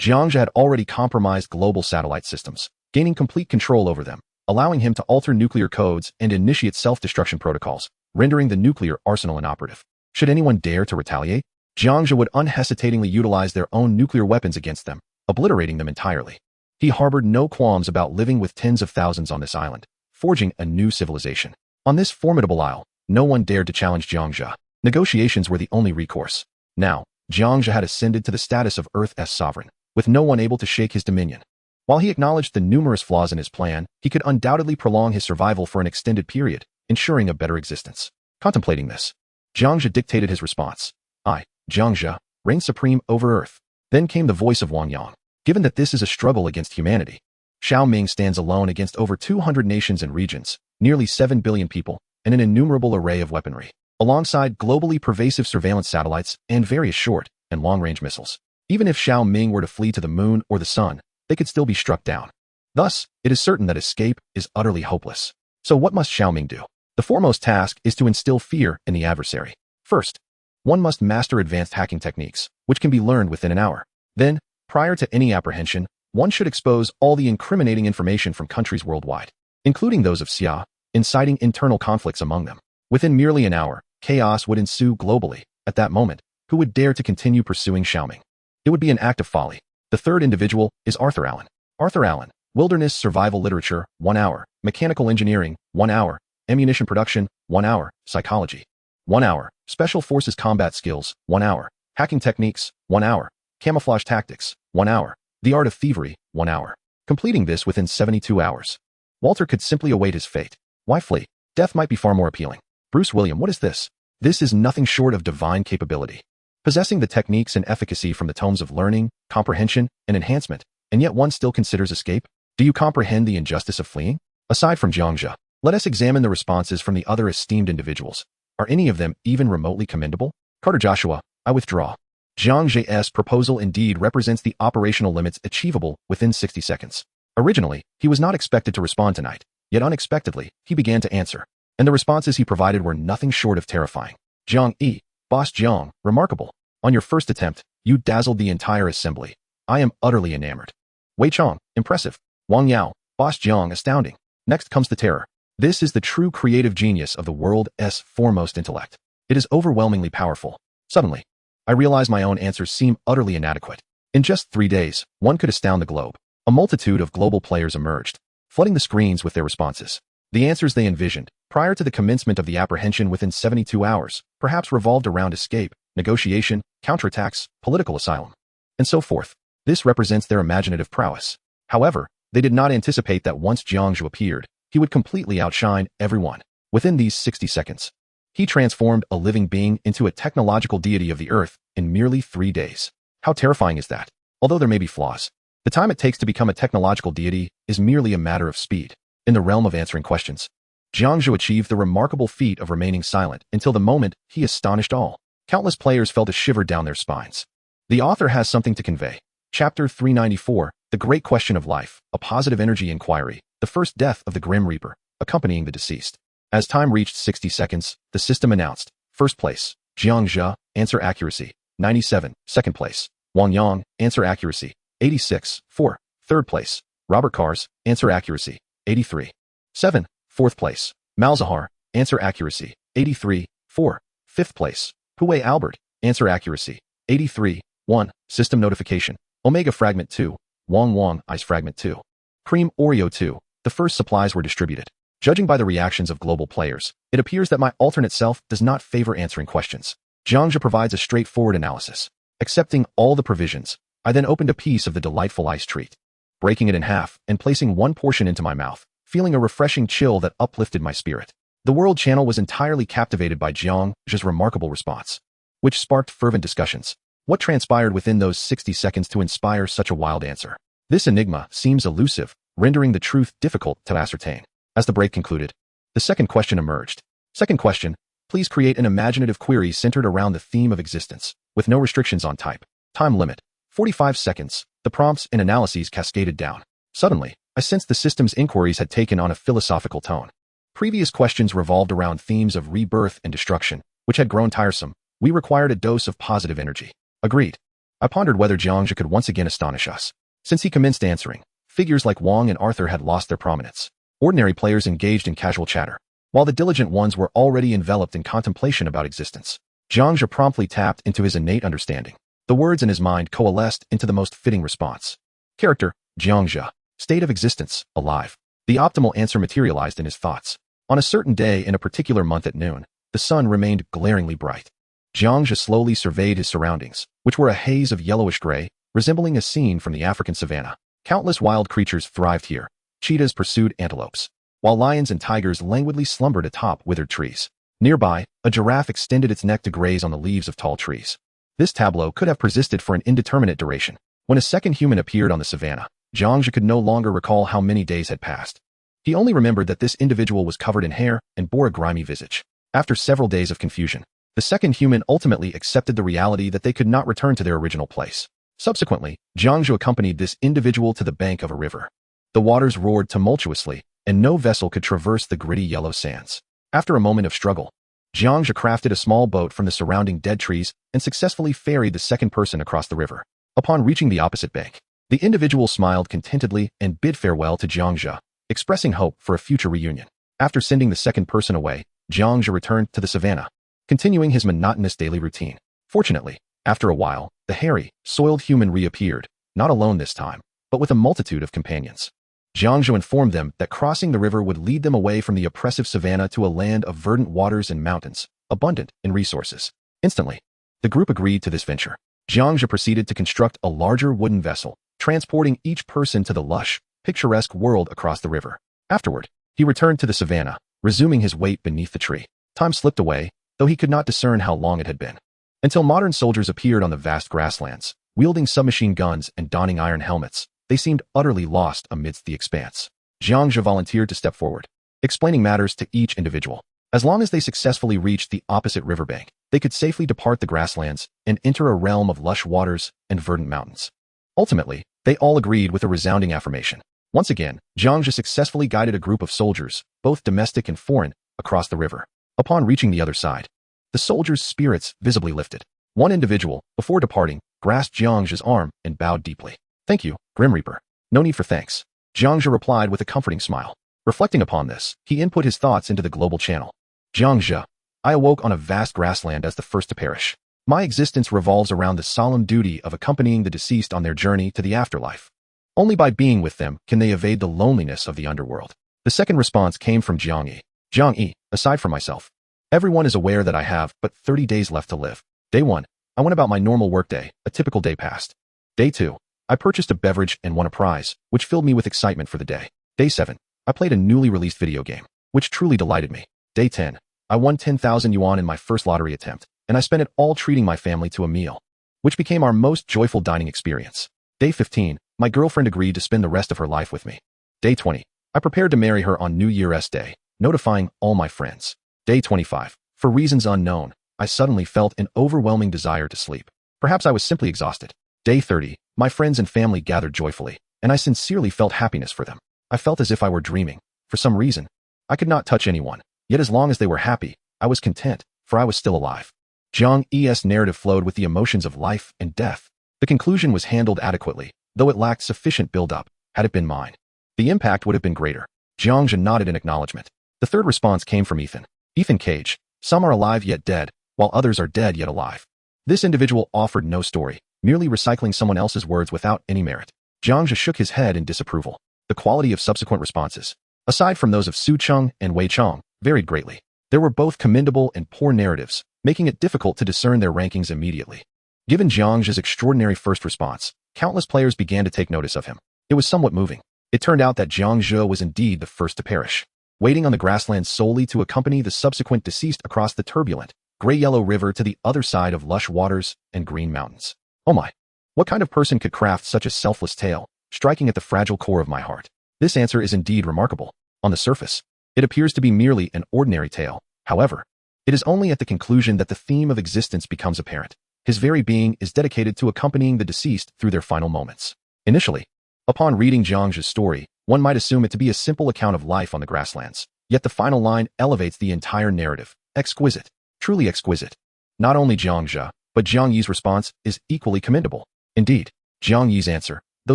Jiang Zhe had already compromised global satellite systems, gaining complete control over them, allowing him to alter nuclear codes and initiate self-destruction protocols, rendering the nuclear arsenal inoperative. Should anyone dare to retaliate, Jiang Zhe would unhesitatingly utilize their own nuclear weapons against them, obliterating them entirely. He harbored no qualms about living with tens of thousands on this island, forging a new civilization. On this formidable isle, no one dared to challenge Jiang Zhe. Negotiations were the only recourse. Now, Jiang Zhe had ascended to the status of Earth's sovereign, with no one able to shake his dominion. While he acknowledged the numerous flaws in his plan, he could undoubtedly prolong his survival for an extended period, ensuring a better existence. Contemplating this, Jiang Zhe dictated his response. I, Jiang Zhe, reign supreme over Earth. Then came the voice of Wang Yang. Given that this is a struggle against humanity, Xiao Ming stands alone against over 200 nations and regions, nearly 7 billion people, and an innumerable array of weaponry, alongside globally pervasive surveillance satellites and various short and long-range missiles. Even if Xiao Ming were to flee to the moon or the sun, they could still be struck down. Thus, it is certain that escape is utterly hopeless. So what must Xiao Ming do? The foremost task is to instill fear in the adversary. First, one must master advanced hacking techniques, which can be learned within an hour. Then, prior to any apprehension, one should expose all the incriminating information from countries worldwide, including those of Xia, inciting internal conflicts among them. Within merely an hour, chaos would ensue globally. At that moment, who would dare to continue pursuing Xiaoming? It would be an act of folly. The third individual is Arthur Allen. Arthur Allen, wilderness survival literature, 1 hour, mechanical engineering, 1 hour, ammunition production, 1 hour, psychology, 1 hour, special forces combat skills, 1 hour, hacking techniques, 1 hour, camouflage tactics, 1 hour, the art of thievery, 1 hour. Completing this within 72 hours. Walter could simply await his fate. Why flee? Death might be far more appealing. Bruce William, what is this? This is nothing short of divine capability. Possessing the techniques and efficacy from the tomes of learning, comprehension, and enhancement, and yet one still considers escape? Do you comprehend the injustice of fleeing? Aside from Jiang Zhe, let us examine the responses from the other esteemed individuals. Are any of them even remotely commendable? Carter Joshua, I withdraw. Jiang Zhe's proposal indeed represents the operational limits achievable within 60 seconds. Originally, he was not expected to respond tonight, yet unexpectedly, he began to answer. And the responses he provided were nothing short of terrifying. Jiang E, Boss Jiang, remarkable. On your first attempt, you dazzled the entire assembly. I am utterly enamored. Wei Chong, impressive. Wang Yao, Boss Jiang, astounding. Next comes the terror. This is the true creative genius of the world's foremost intellect. It is overwhelmingly powerful. Suddenly, I realize my own answers seem utterly inadequate. In just 3 days, one could astound the globe. A multitude of global players emerged, flooding the screens with their responses. The answers they envisioned, prior to the commencement of the apprehension within 72 hours, perhaps revolved around escape, negotiation, counterattacks, political asylum, and so forth. This represents their imaginative prowess. However, they did not anticipate that once Jiang Zhe appeared, he would completely outshine everyone. Within these 60 seconds, he transformed a living being into a technological deity of the earth in merely 3 days. How terrifying is that? Although there may be flaws, the time it takes to become a technological deity is merely a matter of speed. In the realm of answering questions, Jiang Zhe achieved the remarkable feat of remaining silent until the moment he astonished all. Countless players felt a shiver down their spines. The author has something to convey. Chapter 394, The Great Question of Life, a Positive Energy Inquiry, the first death of the Grim Reaper, accompanying the deceased. As time reached 60 seconds, the system announced, first place, Jiang Zhe, answer accuracy, 97, second place, Wang Yang, answer accuracy, 86, 4, third place, Robert Cars, answer accuracy, 83, 7, fourth place, Malzahar, answer accuracy, 83, 4, fifth place, Huey Albert, answer accuracy, 83, 1, system notification, Omega Fragment 2, Wang Ice Fragment 2, Cream Oreo 2, the first supplies were distributed. Judging by the reactions of global players, it appears that my alternate self does not favor answering questions. Jiang Zhe provides a straightforward analysis. Accepting all the provisions, I then opened a piece of the delightful ice treat, breaking it in half and placing one portion into my mouth, feeling a refreshing chill that uplifted my spirit. The World Channel was entirely captivated by Jiang Zhe's remarkable response, which sparked fervent discussions. What transpired within those 60 seconds to inspire such a wild answer? This enigma seems elusive, rendering the truth difficult to ascertain. As the break concluded, the second question emerged. Second question, please create an imaginative query centered around the theme of existence, with no restrictions on type. Time limit, 45 seconds. The prompts and analyses cascaded down. Suddenly, I sensed the system's inquiries had taken on a philosophical tone. Previous questions revolved around themes of rebirth and destruction, which had grown tiresome. We required a dose of positive energy. Agreed. I pondered whether Jiang Zhe could once again astonish us. Since he commenced answering, figures like Wang and Arthur had lost their prominence. Ordinary players engaged in casual chatter, while the diligent ones were already enveloped in contemplation about existence. Jiang Zhe promptly tapped into his innate understanding. The words in his mind coalesced into the most fitting response. Character, Jiang Zhe. State of existence, alive. The optimal answer materialized in his thoughts. On a certain day in a particular month at noon, the sun remained glaringly bright. Jiang Zhe slowly surveyed his surroundings, which were a haze of yellowish gray, resembling a scene from the African savanna. Countless wild creatures thrived here. Cheetahs pursued antelopes, while lions and tigers languidly slumbered atop withered trees. Nearby, a giraffe extended its neck to graze on the leaves of tall trees. This tableau could have persisted for an indeterminate duration. When a second human appeared on the savanna, Jiang Zhe could no longer recall how many days had passed. He only remembered that this individual was covered in hair and bore a grimy visage. After several days of confusion, the second human ultimately accepted the reality that they could not return to their original place. Subsequently, Jiang Zhe accompanied this individual to the bank of a river. The waters roared tumultuously, and no vessel could traverse the gritty yellow sands. After a moment of struggle, Jiang Zhe crafted a small boat from the surrounding dead trees and successfully ferried the second person across the river. Upon reaching the opposite bank, the individual smiled contentedly and bid farewell to Jiang Zhe, expressing hope for a future reunion. After sending the second person away, Jiang Zhe returned to the savannah, continuing his monotonous daily routine. Fortunately, after a while, the hairy, soiled human reappeared, not alone this time, but with a multitude of companions. Jiang Zhe informed them that crossing the river would lead them away from the oppressive savannah to a land of verdant waters and mountains, abundant in resources. Instantly, the group agreed to this venture. Jiang Zhe proceeded to construct a larger wooden vessel, transporting each person to the lush, picturesque world across the river. Afterward, he returned to the savannah, resuming his wait beneath the tree. Time slipped away, though he could not discern how long it had been. Until modern soldiers appeared on the vast grasslands, wielding submachine guns and donning iron helmets, they seemed utterly lost amidst the expanse. Jiang Zhe volunteered to step forward, explaining matters to each individual. As long as they successfully reached the opposite riverbank, they could safely depart the grasslands and enter a realm of lush waters and verdant mountains. Ultimately, they all agreed with a resounding affirmation. Once again, Jiang Zhe successfully guided a group of soldiers, both domestic and foreign, across the river. Upon reaching the other side, the soldiers' spirits visibly lifted. One individual, before departing, grasped Jiang Zhe's arm and bowed deeply. "Thank you, Grim Reaper. No need for thanks," Jiang Zhe replied with a comforting smile. Reflecting upon this, he input his thoughts into the global channel. Jiang Zhe, I awoke on a vast grassland as the first to perish. My existence revolves around the solemn duty of accompanying the deceased on their journey to the afterlife. Only by being with them can they evade the loneliness of the underworld. The second response came from Jiang Yi. Jiang Yi, aside from myself, everyone is aware that I have but 30 days left to live. Day 1, I went about my normal workday, a typical day passed. Day 2, I purchased a beverage and won a prize, which filled me with excitement for the day. Day 7, I played a newly released video game, which truly delighted me. Day 10, I won 10,000 yuan in my first lottery attempt, and I spent it all treating my family to a meal, which became our most joyful dining experience. Day 15, my girlfriend agreed to spend the rest of her life with me. Day 20, I prepared to marry her on New Year's Day, notifying all my friends. Day 25, for reasons unknown, I suddenly felt an overwhelming desire to sleep. Perhaps I was simply exhausted. Day 30, my friends and family gathered joyfully, and I sincerely felt happiness for them. I felt as if I were dreaming. For some reason, I could not touch anyone, yet as long as they were happy, I was content, for I was still alive. Jiang Yi's narrative flowed with the emotions of life and death. The conclusion was handled adequately, though it lacked sufficient build-up. Had it been mine, the impact would have been greater. Jiang Zhe nodded in acknowledgement. The third response came from Ethan. Ethan Cage, some are alive yet dead, while others are dead yet alive. This individual offered no story, merely recycling someone else's words without any merit. Jiang Zhe shook his head in disapproval. The quality of subsequent responses, aside from those of Su Cheng and Wei Chong, varied greatly. There were both commendable and poor narratives, making it difficult to discern their rankings immediately. Given Jiang Zhe's extraordinary first response, countless players began to take notice of him. It was somewhat moving. It turned out that Jiang Zhe was indeed the first to perish, waiting on the grassland solely to accompany the subsequent deceased across the turbulent, gray-yellow river to the other side of lush waters and green mountains. Oh my! What kind of person could craft such a selfless tale, striking at the fragile core of my heart? This answer is indeed remarkable. On the surface, it appears to be merely an ordinary tale. However, it is only at the conclusion that the theme of existence becomes apparent. His very being is dedicated to accompanying the deceased through their final moments. Initially, upon reading Jiang Zhe's story, one might assume it to be a simple account of life on the grasslands. Yet the final line elevates the entire narrative. Exquisite. Truly exquisite. Not only Jiang Zhe, but Jiang Yi's response is equally commendable. Indeed, Jiang Yi's answer, though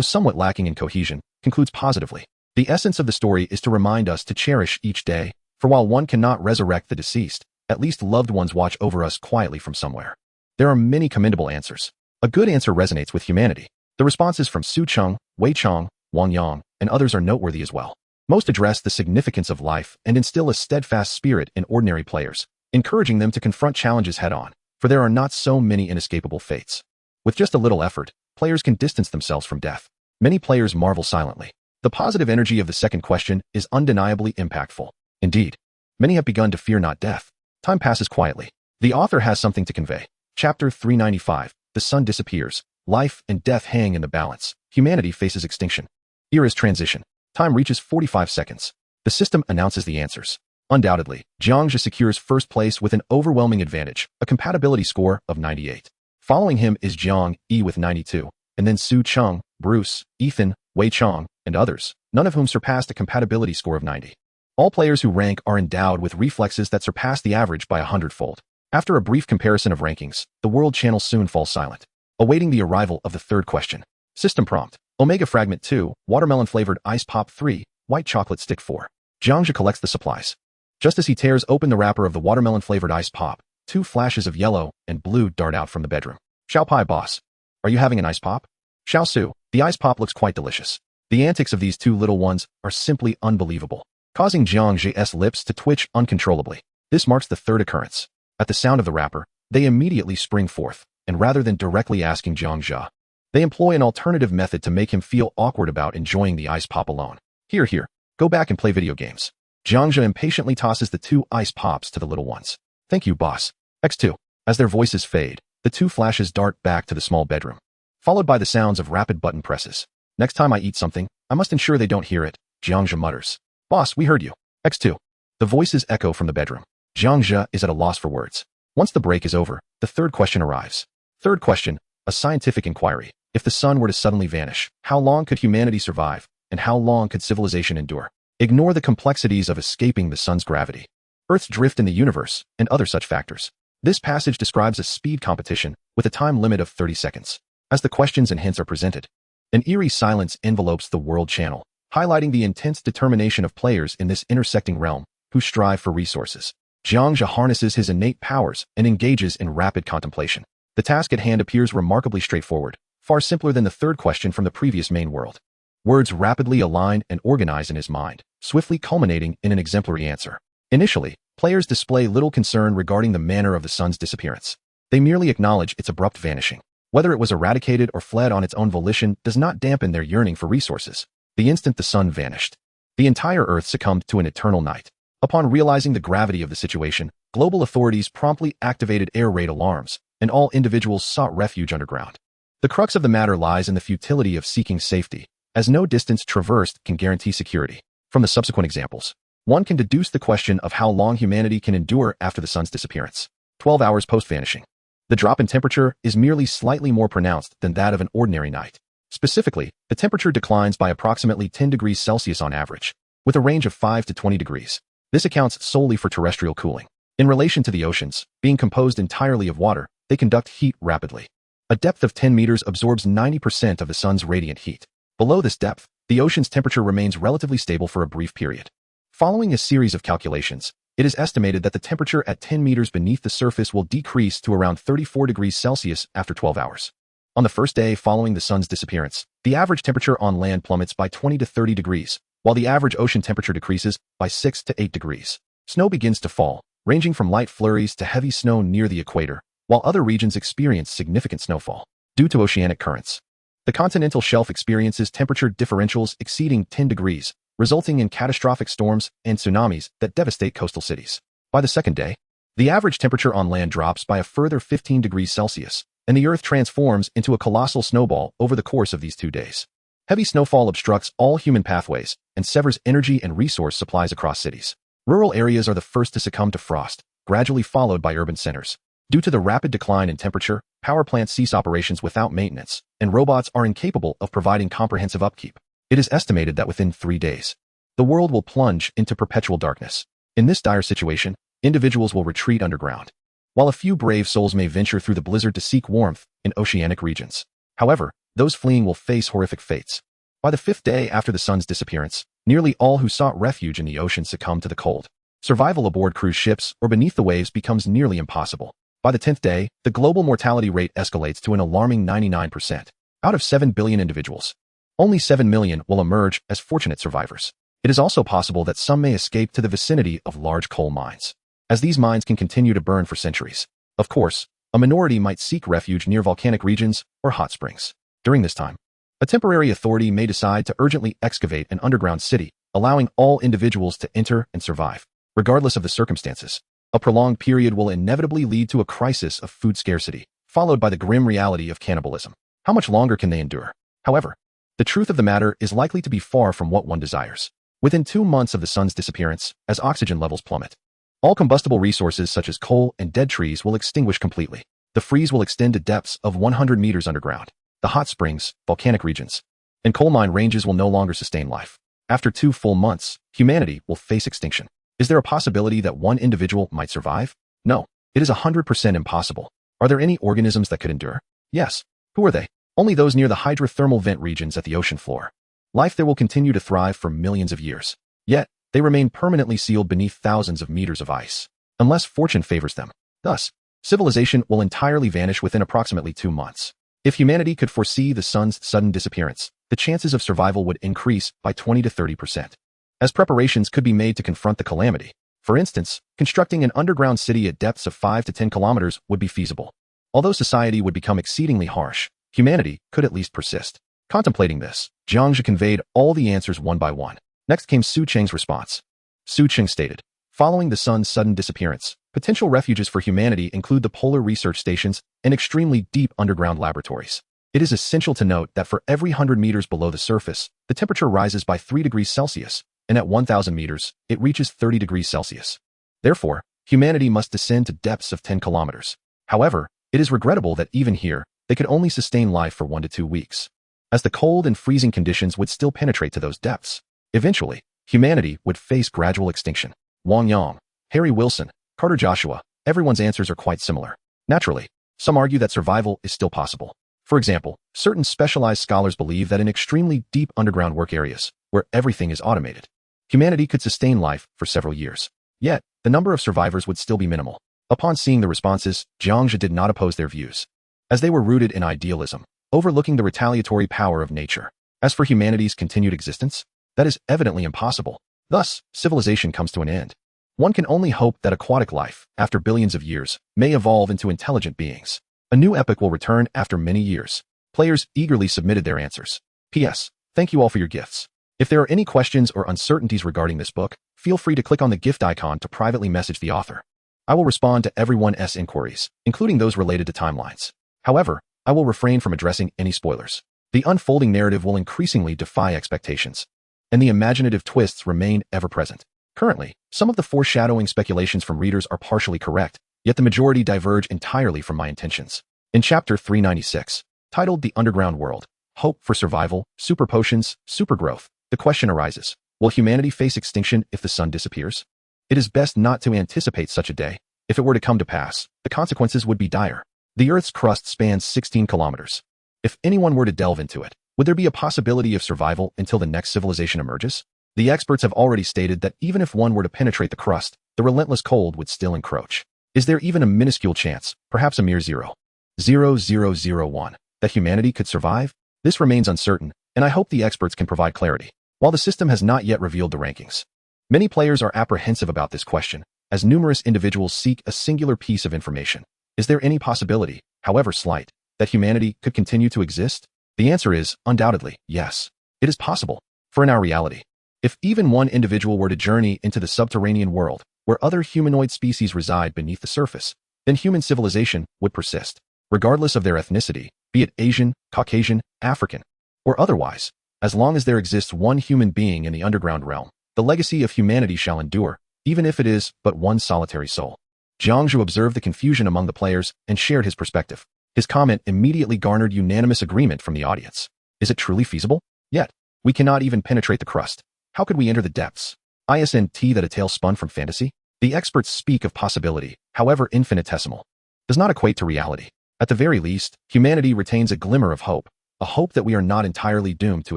somewhat lacking in cohesion, concludes positively. The essence of the story is to remind us to cherish each day, for while one cannot resurrect the deceased, at least loved ones watch over us quietly from somewhere. There are many commendable answers. A good answer resonates with humanity. The responses from Su Cheng, Wei Chong, Wang Yang, and others are noteworthy as well. Most address the significance of life and instill a steadfast spirit in ordinary players, encouraging them to confront challenges head-on, for there are not so many inescapable fates. With just a little effort, players can distance themselves from death. Many players marvel silently. The positive energy of the second question is undeniably impactful. Indeed, many have begun to fear not death. Time passes quietly. The author has something to convey. Chapter 395, the sun disappears. Life and death hang in the balance. Humanity faces extinction. Era's transition. Time reaches 45 seconds. The system announces the answers. Undoubtedly, Jiang Zhe secures first place with an overwhelming advantage, a compatibility score of 98. Following him is Jiang Yi with 92, and then Su Cheng, Bruce, Ethan, Wei Chong, and others, none of whom surpassed a compatibility score of 90. All players who rank are endowed with reflexes that surpass the average by 100-fold. After a brief comparison of rankings, the world channel soon falls silent, awaiting the arrival of the third question. System prompt: Omega Fragment 2, Watermelon-flavored Ice Pop 3, White Chocolate Stick 4. Jiang Zhe collects the supplies. Just as he tears open the wrapper of the watermelon-flavored Ice Pop, two flashes of yellow and blue dart out from the bedroom. Xiao Pai, boss. Are you having an ice pop? Xiao Su, the ice pop looks quite delicious. The antics of these two little ones are simply unbelievable, causing Jiang Zhe's lips to twitch uncontrollably. This marks the third occurrence. At the sound of the wrapper, they immediately spring forth, and rather than directly asking Jiang Zhe, they employ an alternative method to make him feel awkward about enjoying the ice pop alone. Here, go back and play video games. Jiang Zhe impatiently tosses the two ice pops to the little ones. Thank you, boss. X2. As their voices fade, the two flashes dart back to the small bedroom, followed by the sounds of rapid button presses. Next time I eat something, I must ensure they don't hear it, Jiang Zhe mutters. Boss, we heard you. X2. The voices echo from the bedroom. Jiang Zhe is at a loss for words. Once the break is over, the third question arrives. Third question, a scientific inquiry. If the sun were to suddenly vanish, how long could humanity survive, and how long could civilization endure? Ignore the complexities of escaping the sun's gravity, Earth's drift in the universe, and other such factors. This passage describes a speed competition with a time limit of 30 seconds. As the questions and hints are presented, an eerie silence envelopes the world channel, highlighting the intense determination of players in this intersecting realm who strive for resources. Jiang Zhe harnesses his innate powers and engages in rapid contemplation. The task at hand appears remarkably straightforward, far simpler than the third question from the previous main world. Words rapidly align and organize in his mind, swiftly culminating in an exemplary answer. Initially, players display little concern regarding the manner of the sun's disappearance. They merely acknowledge its abrupt vanishing. Whether it was eradicated or fled on its own volition does not dampen their yearning for resources. The instant the sun vanished, the entire Earth succumbed to an eternal night. Upon realizing the gravity of the situation, global authorities promptly activated air raid alarms, and all individuals sought refuge underground. The crux of the matter lies in the futility of seeking safety, as no distance traversed can guarantee security. From the subsequent examples, one can deduce the question of how long humanity can endure after the sun's disappearance. 12 hours post-vanishing. The drop in temperature is merely slightly more pronounced than that of an ordinary night. Specifically, the temperature declines by approximately 10 degrees Celsius on average, with a range of 5 to 20 degrees. This accounts solely for terrestrial cooling. In relation to the oceans, being composed entirely of water, they conduct heat rapidly. A depth of 10 meters absorbs 90% of the sun's radiant heat. Below this depth, the ocean's temperature remains relatively stable for a brief period. Following a series of calculations, it is estimated that the temperature at 10 meters beneath the surface will decrease to around 34 degrees Celsius after 12 hours. On the first day following the sun's disappearance, the average temperature on land plummets by 20 to 30 degrees, while the average ocean temperature decreases by 6 to 8 degrees. Snow begins to fall, ranging from light flurries to heavy snow near the equator, while other regions experience significant snowfall. Due to oceanic currents, the continental shelf experiences temperature differentials exceeding 10 degrees, resulting in catastrophic storms and tsunamis that devastate coastal cities. By the second day, the average temperature on land drops by a further 15 degrees Celsius, and the Earth transforms into a colossal snowball over the course of these 2 days. Heavy snowfall obstructs all human pathways and severs energy and resource supplies across cities. Rural areas are the first to succumb to frost, gradually followed by urban centers. Due to the rapid decline in temperature, power plants cease operations without maintenance, and robots are incapable of providing comprehensive upkeep. It is estimated that within 3 days, the world will plunge into perpetual darkness. In this dire situation, individuals will retreat underground, while a few brave souls may venture through the blizzard to seek warmth in oceanic regions. However, those fleeing will face horrific fates. By the 5th day after the sun's disappearance, nearly all who sought refuge in the ocean succumb to the cold. Survival aboard cruise ships or beneath the waves becomes nearly impossible. By the 10th day, the global mortality rate escalates to an alarming 99%. Out of 7 billion individuals, only 7 million will emerge as fortunate survivors. It is also possible that some may escape to the vicinity of large coal mines, as these mines can continue to burn for centuries. Of course, a minority might seek refuge near volcanic regions or hot springs. During this time, a temporary authority may decide to urgently excavate an underground city, allowing all individuals to enter and survive. Regardless of the circumstances, a prolonged period will inevitably lead to a crisis of food scarcity, followed by the grim reality of cannibalism. How much longer can they endure? However, the truth of the matter is likely to be far from what one desires. Within 2 months of the sun's disappearance, as oxygen levels plummet, all combustible resources such as coal and dead trees will extinguish completely. The freeze will extend to depths of 100 meters underground. The hot springs, volcanic regions, and coal mine ranges will no longer sustain life. After 2 full months, humanity will face extinction. Is there a possibility that one individual might survive? No. It is 100% impossible. Are there any organisms that could endure? Yes. Who are they? Only those near the hydrothermal vent regions at the ocean floor. Life there will continue to thrive for millions of years. Yet, they remain permanently sealed beneath thousands of meters of ice. Unless fortune favors them. Thus, civilization will entirely vanish within approximately 2 months. If humanity could foresee the sun's sudden disappearance, the chances of survival would increase by 20 to 30%. As preparations could be made to confront the calamity. For instance, constructing an underground city at depths of 5 to 10 kilometers would be feasible. Although society would become exceedingly harsh, humanity could at least persist. Contemplating this, Jiang Zhe conveyed all the answers one by one. Next came Su Cheng's response. Su Cheng stated, following the sun's sudden disappearance, potential refuges for humanity include the polar research stations and extremely deep underground laboratories. It is essential to note that for every 100 meters below the surface, the temperature rises by 3 degrees Celsius, and at 1,000 meters, it reaches 30 degrees Celsius. Therefore, humanity must descend to depths of 10 kilometers. However, it is regrettable that even here, they could only sustain life for 1 to 2 weeks, as the cold and freezing conditions would still penetrate to those depths. Eventually, humanity would face gradual extinction. Wang Yang, Harry Wilson, Carter Joshua, everyone's answers are quite similar. Naturally, some argue that survival is still possible. For example, certain specialized scholars believe that in extremely deep underground work areas, where everything is automated, humanity could sustain life for several years. Yet, the number of survivors would still be minimal. Upon seeing the responses, Jiang Zhe did not oppose their views, as they were rooted in idealism, overlooking the retaliatory power of nature. As for humanity's continued existence, that is evidently impossible. Thus, civilization comes to an end. One can only hope that aquatic life, after billions of years, may evolve into intelligent beings. A new epoch will return after many years. Players eagerly submitted their answers. P.S. Thank you all for your gifts. If there are any questions or uncertainties regarding this book, feel free to click on the gift icon to privately message the author. I will respond to everyone's inquiries, including those related to timelines. However, I will refrain from addressing any spoilers. The unfolding narrative will increasingly defy expectations, and the imaginative twists remain ever present. Currently, some of the foreshadowing speculations from readers are partially correct, yet the majority diverge entirely from my intentions. In Chapter 396, titled The Underground World, Hope for Survival, Super Potions, Super Growth, the question arises, will humanity face extinction if the sun disappears? It is best not to anticipate such a day. If it were to come to pass, the consequences would be dire. The Earth's crust spans 16 kilometers. If anyone were to delve into it, would there be a possibility of survival until the next civilization emerges? The experts have already stated that even if one were to penetrate the crust, the relentless cold would still encroach. Is there even a minuscule chance, perhaps a mere 0.0001, that humanity could survive? This remains uncertain, and I hope the experts can provide clarity. While the system has not yet revealed the rankings, many players are apprehensive about this question, as numerous individuals seek a singular piece of information. Is there any possibility, however slight, that humanity could continue to exist? The answer is, undoubtedly, yes. It is possible. For in our reality, if even one individual were to journey into the subterranean world, where other humanoid species reside beneath the surface, then human civilization would persist, regardless of their ethnicity, be it Asian, Caucasian, African, or otherwise. As long as there exists one human being in the underground realm, the legacy of humanity shall endure, even if it is but one solitary soul. Jiang Zhe observed the confusion among the players and shared his perspective. His comment immediately garnered unanimous agreement from the audience. Is it truly feasible? Yet, we cannot even penetrate the crust. How could we enter the depths? Isn't that a tale spun from fantasy? The experts speak of possibility, however infinitesimal, does not equate to reality. At the very least, humanity retains a glimmer of hope, a hope that we are not entirely doomed to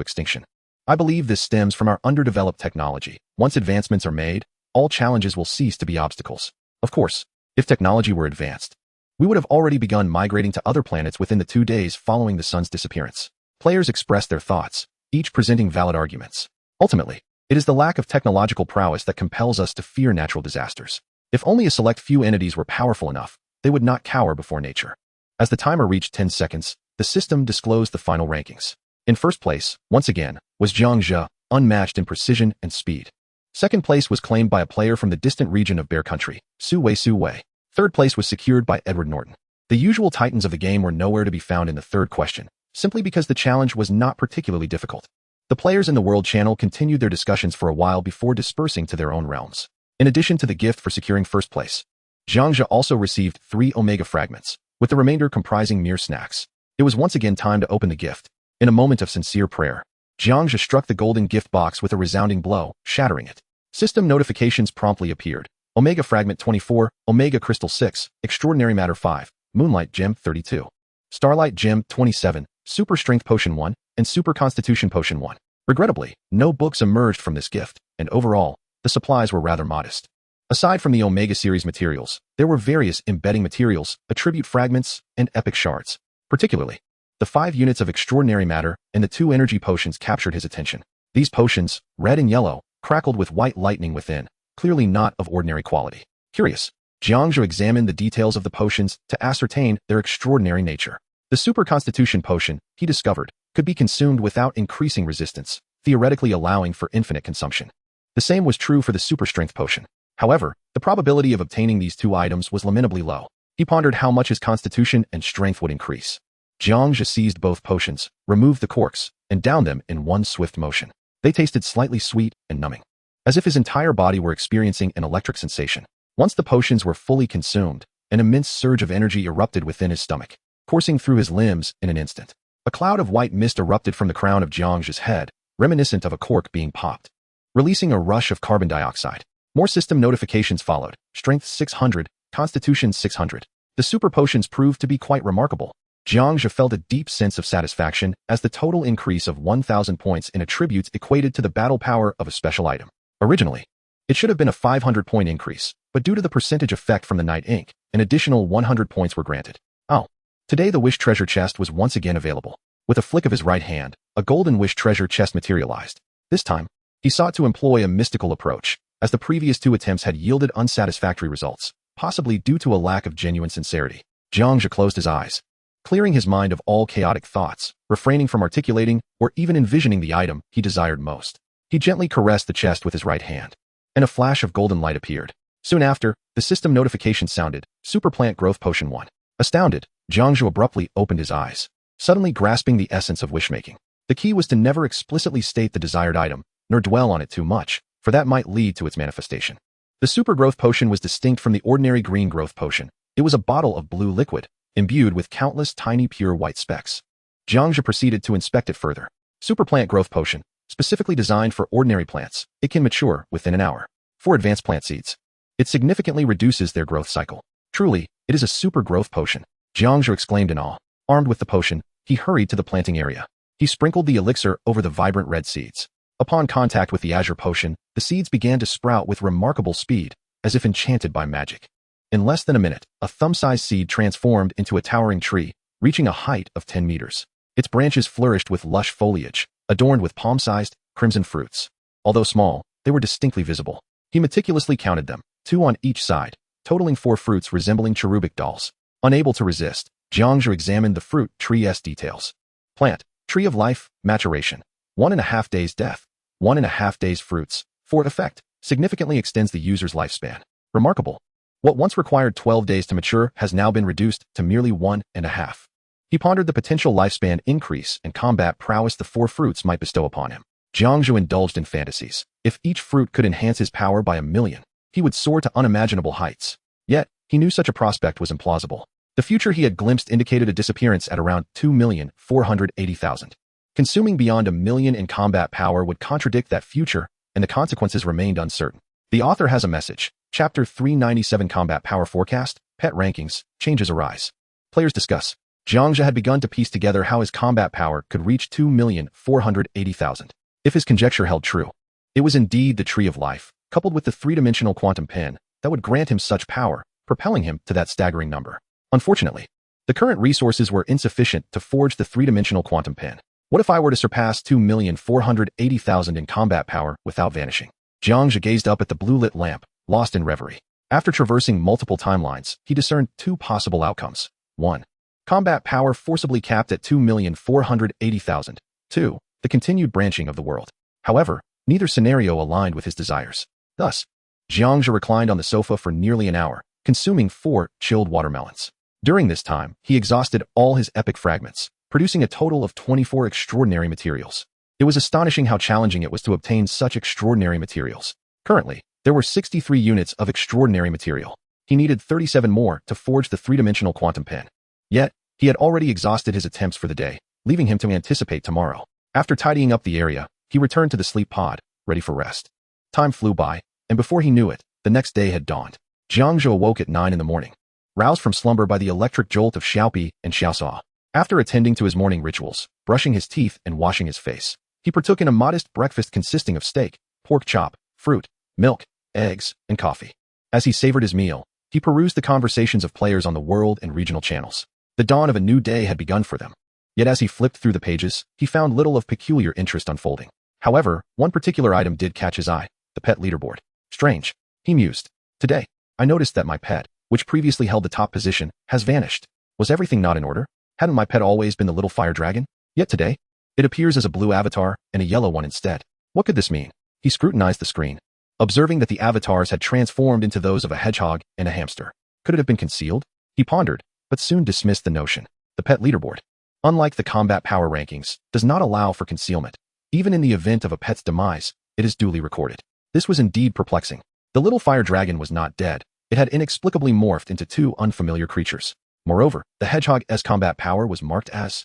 extinction. I believe this stems from our underdeveloped technology. Once advancements are made, all challenges will cease to be obstacles. Of course, if technology were advanced, we would have already begun migrating to other planets within the 2 days following the sun's disappearance. Players expressed their thoughts, each presenting valid arguments. Ultimately, it is the lack of technological prowess that compels us to fear natural disasters. If only a select few entities were powerful enough, they would not cower before nature. As the timer reached 10 seconds, the system disclosed the final rankings. In first place, once again, was Jiang Zhe, unmatched in precision and speed. Second place was claimed by a player from the distant region of Bear Country, Su Wei. Third place was secured by Edward Norton. The usual titans of the game were nowhere to be found in the third question, simply because the challenge was not particularly difficult. The players in the World Channel continued their discussions for a while before dispersing to their own realms. In addition to the gift for securing first place, Jiang Zhe also received 3 Omega fragments, with the remainder comprising mere snacks. It was once again time to open the gift. In a moment of sincere prayer, Jiang Zhe struck the golden gift box with a resounding blow, shattering it. System notifications promptly appeared. Omega Fragment 24, Omega Crystal 6, Extraordinary Matter 5, Moonlight Gem 32, Starlight Gem 27, Super Strength Potion 1, and Super Constitution Potion 1. Regrettably, no books emerged from this gift, and overall, the supplies were rather modest. Aside from the Omega series materials, there were various embedding materials, attribute fragments, and epic shards. Particularly, the 5 units of extraordinary matter and the 2 energy potions captured his attention. These potions, red and yellow, crackled with white lightning within, clearly not of ordinary quality. Curious, Jiang Zhe examined the details of the potions to ascertain their extraordinary nature. The Super Constitution Potion, he discovered, could be consumed without increasing resistance, theoretically allowing for infinite consumption. The same was true for the Super Strength Potion. However, the probability of obtaining these 2 items was lamentably low. He pondered how much his constitution and strength would increase. Jiang Zhe seized both potions, removed the corks, and downed them in one swift motion. They tasted slightly sweet and numbing, as if his entire body were experiencing an electric sensation. Once the potions were fully consumed, an immense surge of energy erupted within his stomach, coursing through his limbs in an instant. A cloud of white mist erupted from the crown of Jiang Zhe's head, reminiscent of a cork being popped, releasing a rush of carbon dioxide. More system notifications followed. Strength 600, Constitution 600. The super potions proved to be quite remarkable. Jiang Zhe felt a deep sense of satisfaction as the total increase of 1,000 points in attributes equated to the battle power of a special item. Originally, it should have been a 500-point increase, but due to the percentage effect from the night ink, an additional 100 points were granted. Oh. Today the Wish Treasure Chest was once again available. With a flick of his right hand, a golden Wish Treasure Chest materialized. This time, he sought to employ a mystical approach, as the previous 2 attempts had yielded unsatisfactory results, possibly due to a lack of genuine sincerity. Jiang Zhe closed his eyes, clearing his mind of all chaotic thoughts, refraining from articulating or even envisioning the item he desired most. He gently caressed the chest with his right hand, and a flash of golden light appeared. Soon after, the system notification sounded, Super Plant Growth Potion 1. Astounded, Jiang Zhe abruptly opened his eyes, suddenly grasping the essence of wishmaking. The key was to never explicitly state the desired item, nor dwell on it too much, for that might lead to its manifestation. The Super Growth Potion was distinct from the ordinary Green Growth Potion. It was a bottle of blue liquid, imbued with countless tiny pure white specks. Jiang Zhe proceeded to inspect it further. Super Plant Growth Potion, specifically designed for ordinary plants, it can mature within an hour. For advanced plant seeds, it significantly reduces their growth cycle. Truly, it is a super growth potion. Jiang Zhe exclaimed in awe. Armed with the potion, he hurried to the planting area. He sprinkled the elixir over the vibrant red seeds. Upon contact with the azure potion, the seeds began to sprout with remarkable speed, as if enchanted by magic. In less than a minute, a thumb-sized seed transformed into a towering tree, reaching a height of 10 meters. Its branches flourished with lush foliage, adorned with palm-sized, crimson fruits. Although small, they were distinctly visible. He meticulously counted them, 2 on each side, totaling 4 fruits resembling cherubic dolls. Unable to resist, Jiang Zhe examined the fruit tree's details. Plant, tree of life, maturation. 1.5 days death. 1.5 days fruits. For effect, significantly extends the user's lifespan. Remarkable. What once required 12 days to mature has now been reduced to merely 1.5. He pondered the potential lifespan increase and combat prowess the 4 fruits might bestow upon him. Jiang Zhe indulged in fantasies. If each fruit could enhance his power by 1,000,000, he would soar to unimaginable heights. Yet, he knew such a prospect was implausible. The future he had glimpsed indicated a disappearance at around 2,480,000. Consuming beyond 1,000,000 in combat power would contradict that future, and the consequences remained uncertain. The author has a message. Chapter 397 Combat Power Forecast, Pet Rankings, Changes Arise. Players discuss. Jiang Zhe had begun to piece together how his combat power could reach 2,480,000. If his conjecture held true, it was indeed the Tree of Life, coupled with the 3-dimensional quantum pen, that would grant him such power, propelling him to that staggering number. Unfortunately, the current resources were insufficient to forge the 3-dimensional quantum pen. What if I were to surpass 2,480,000 in combat power without vanishing? Jiang Zhe gazed up at the blue-lit lamp, lost in reverie. After traversing multiple timelines, he discerned 2 possible outcomes. 1. Combat power forcibly capped at 2,480,000. 2. The continued branching of the world. However, neither scenario aligned with his desires. Thus, Jiang Zhe reclined on the sofa for nearly an hour, consuming 4 chilled watermelons. During this time, he exhausted all his epic fragments, producing a total of 24 extraordinary materials. It was astonishing how challenging it was to obtain such extraordinary materials. Currently, there were 63 units of extraordinary material. He needed 37 more to forge the 3-dimensional quantum pen. Yet, he had already exhausted his attempts for the day, leaving him to anticipate tomorrow. After tidying up the area, he returned to the sleep pod, ready for rest. Time flew by, and before he knew it, the next day had dawned. Jiang Zhe awoke at 9 in the morning, roused from slumber by the electric jolt of Xiaopi and Xiaosao. After attending to his morning rituals, brushing his teeth and washing his face, he partook in a modest breakfast consisting of steak, pork chop, fruit, milk, eggs, and coffee. As he savored his meal, he perused the conversations of players on the world and regional channels. The dawn of a new day had begun for them. Yet as he flipped through the pages, he found little of peculiar interest unfolding. However, one particular item did catch his eye, the pet leaderboard. Strange, he mused. Today, I noticed that my pet, which previously held the top position, has vanished. Was everything not in order? Hadn't my pet always been the little fire dragon? Yet today, it appears as a blue avatar and a yellow one instead. What could this mean? He scrutinized the screen, observing that the avatars had transformed into those of a hedgehog and a hamster. Could it have been concealed? He pondered, but soon dismissed the notion. The pet leaderboard, unlike the combat power rankings, does not allow for concealment. Even in the event of a pet's demise, it is duly recorded. This was indeed perplexing. The little fire dragon was not dead. It had inexplicably morphed into two unfamiliar creatures. Moreover, the hedgehog's combat power was marked as...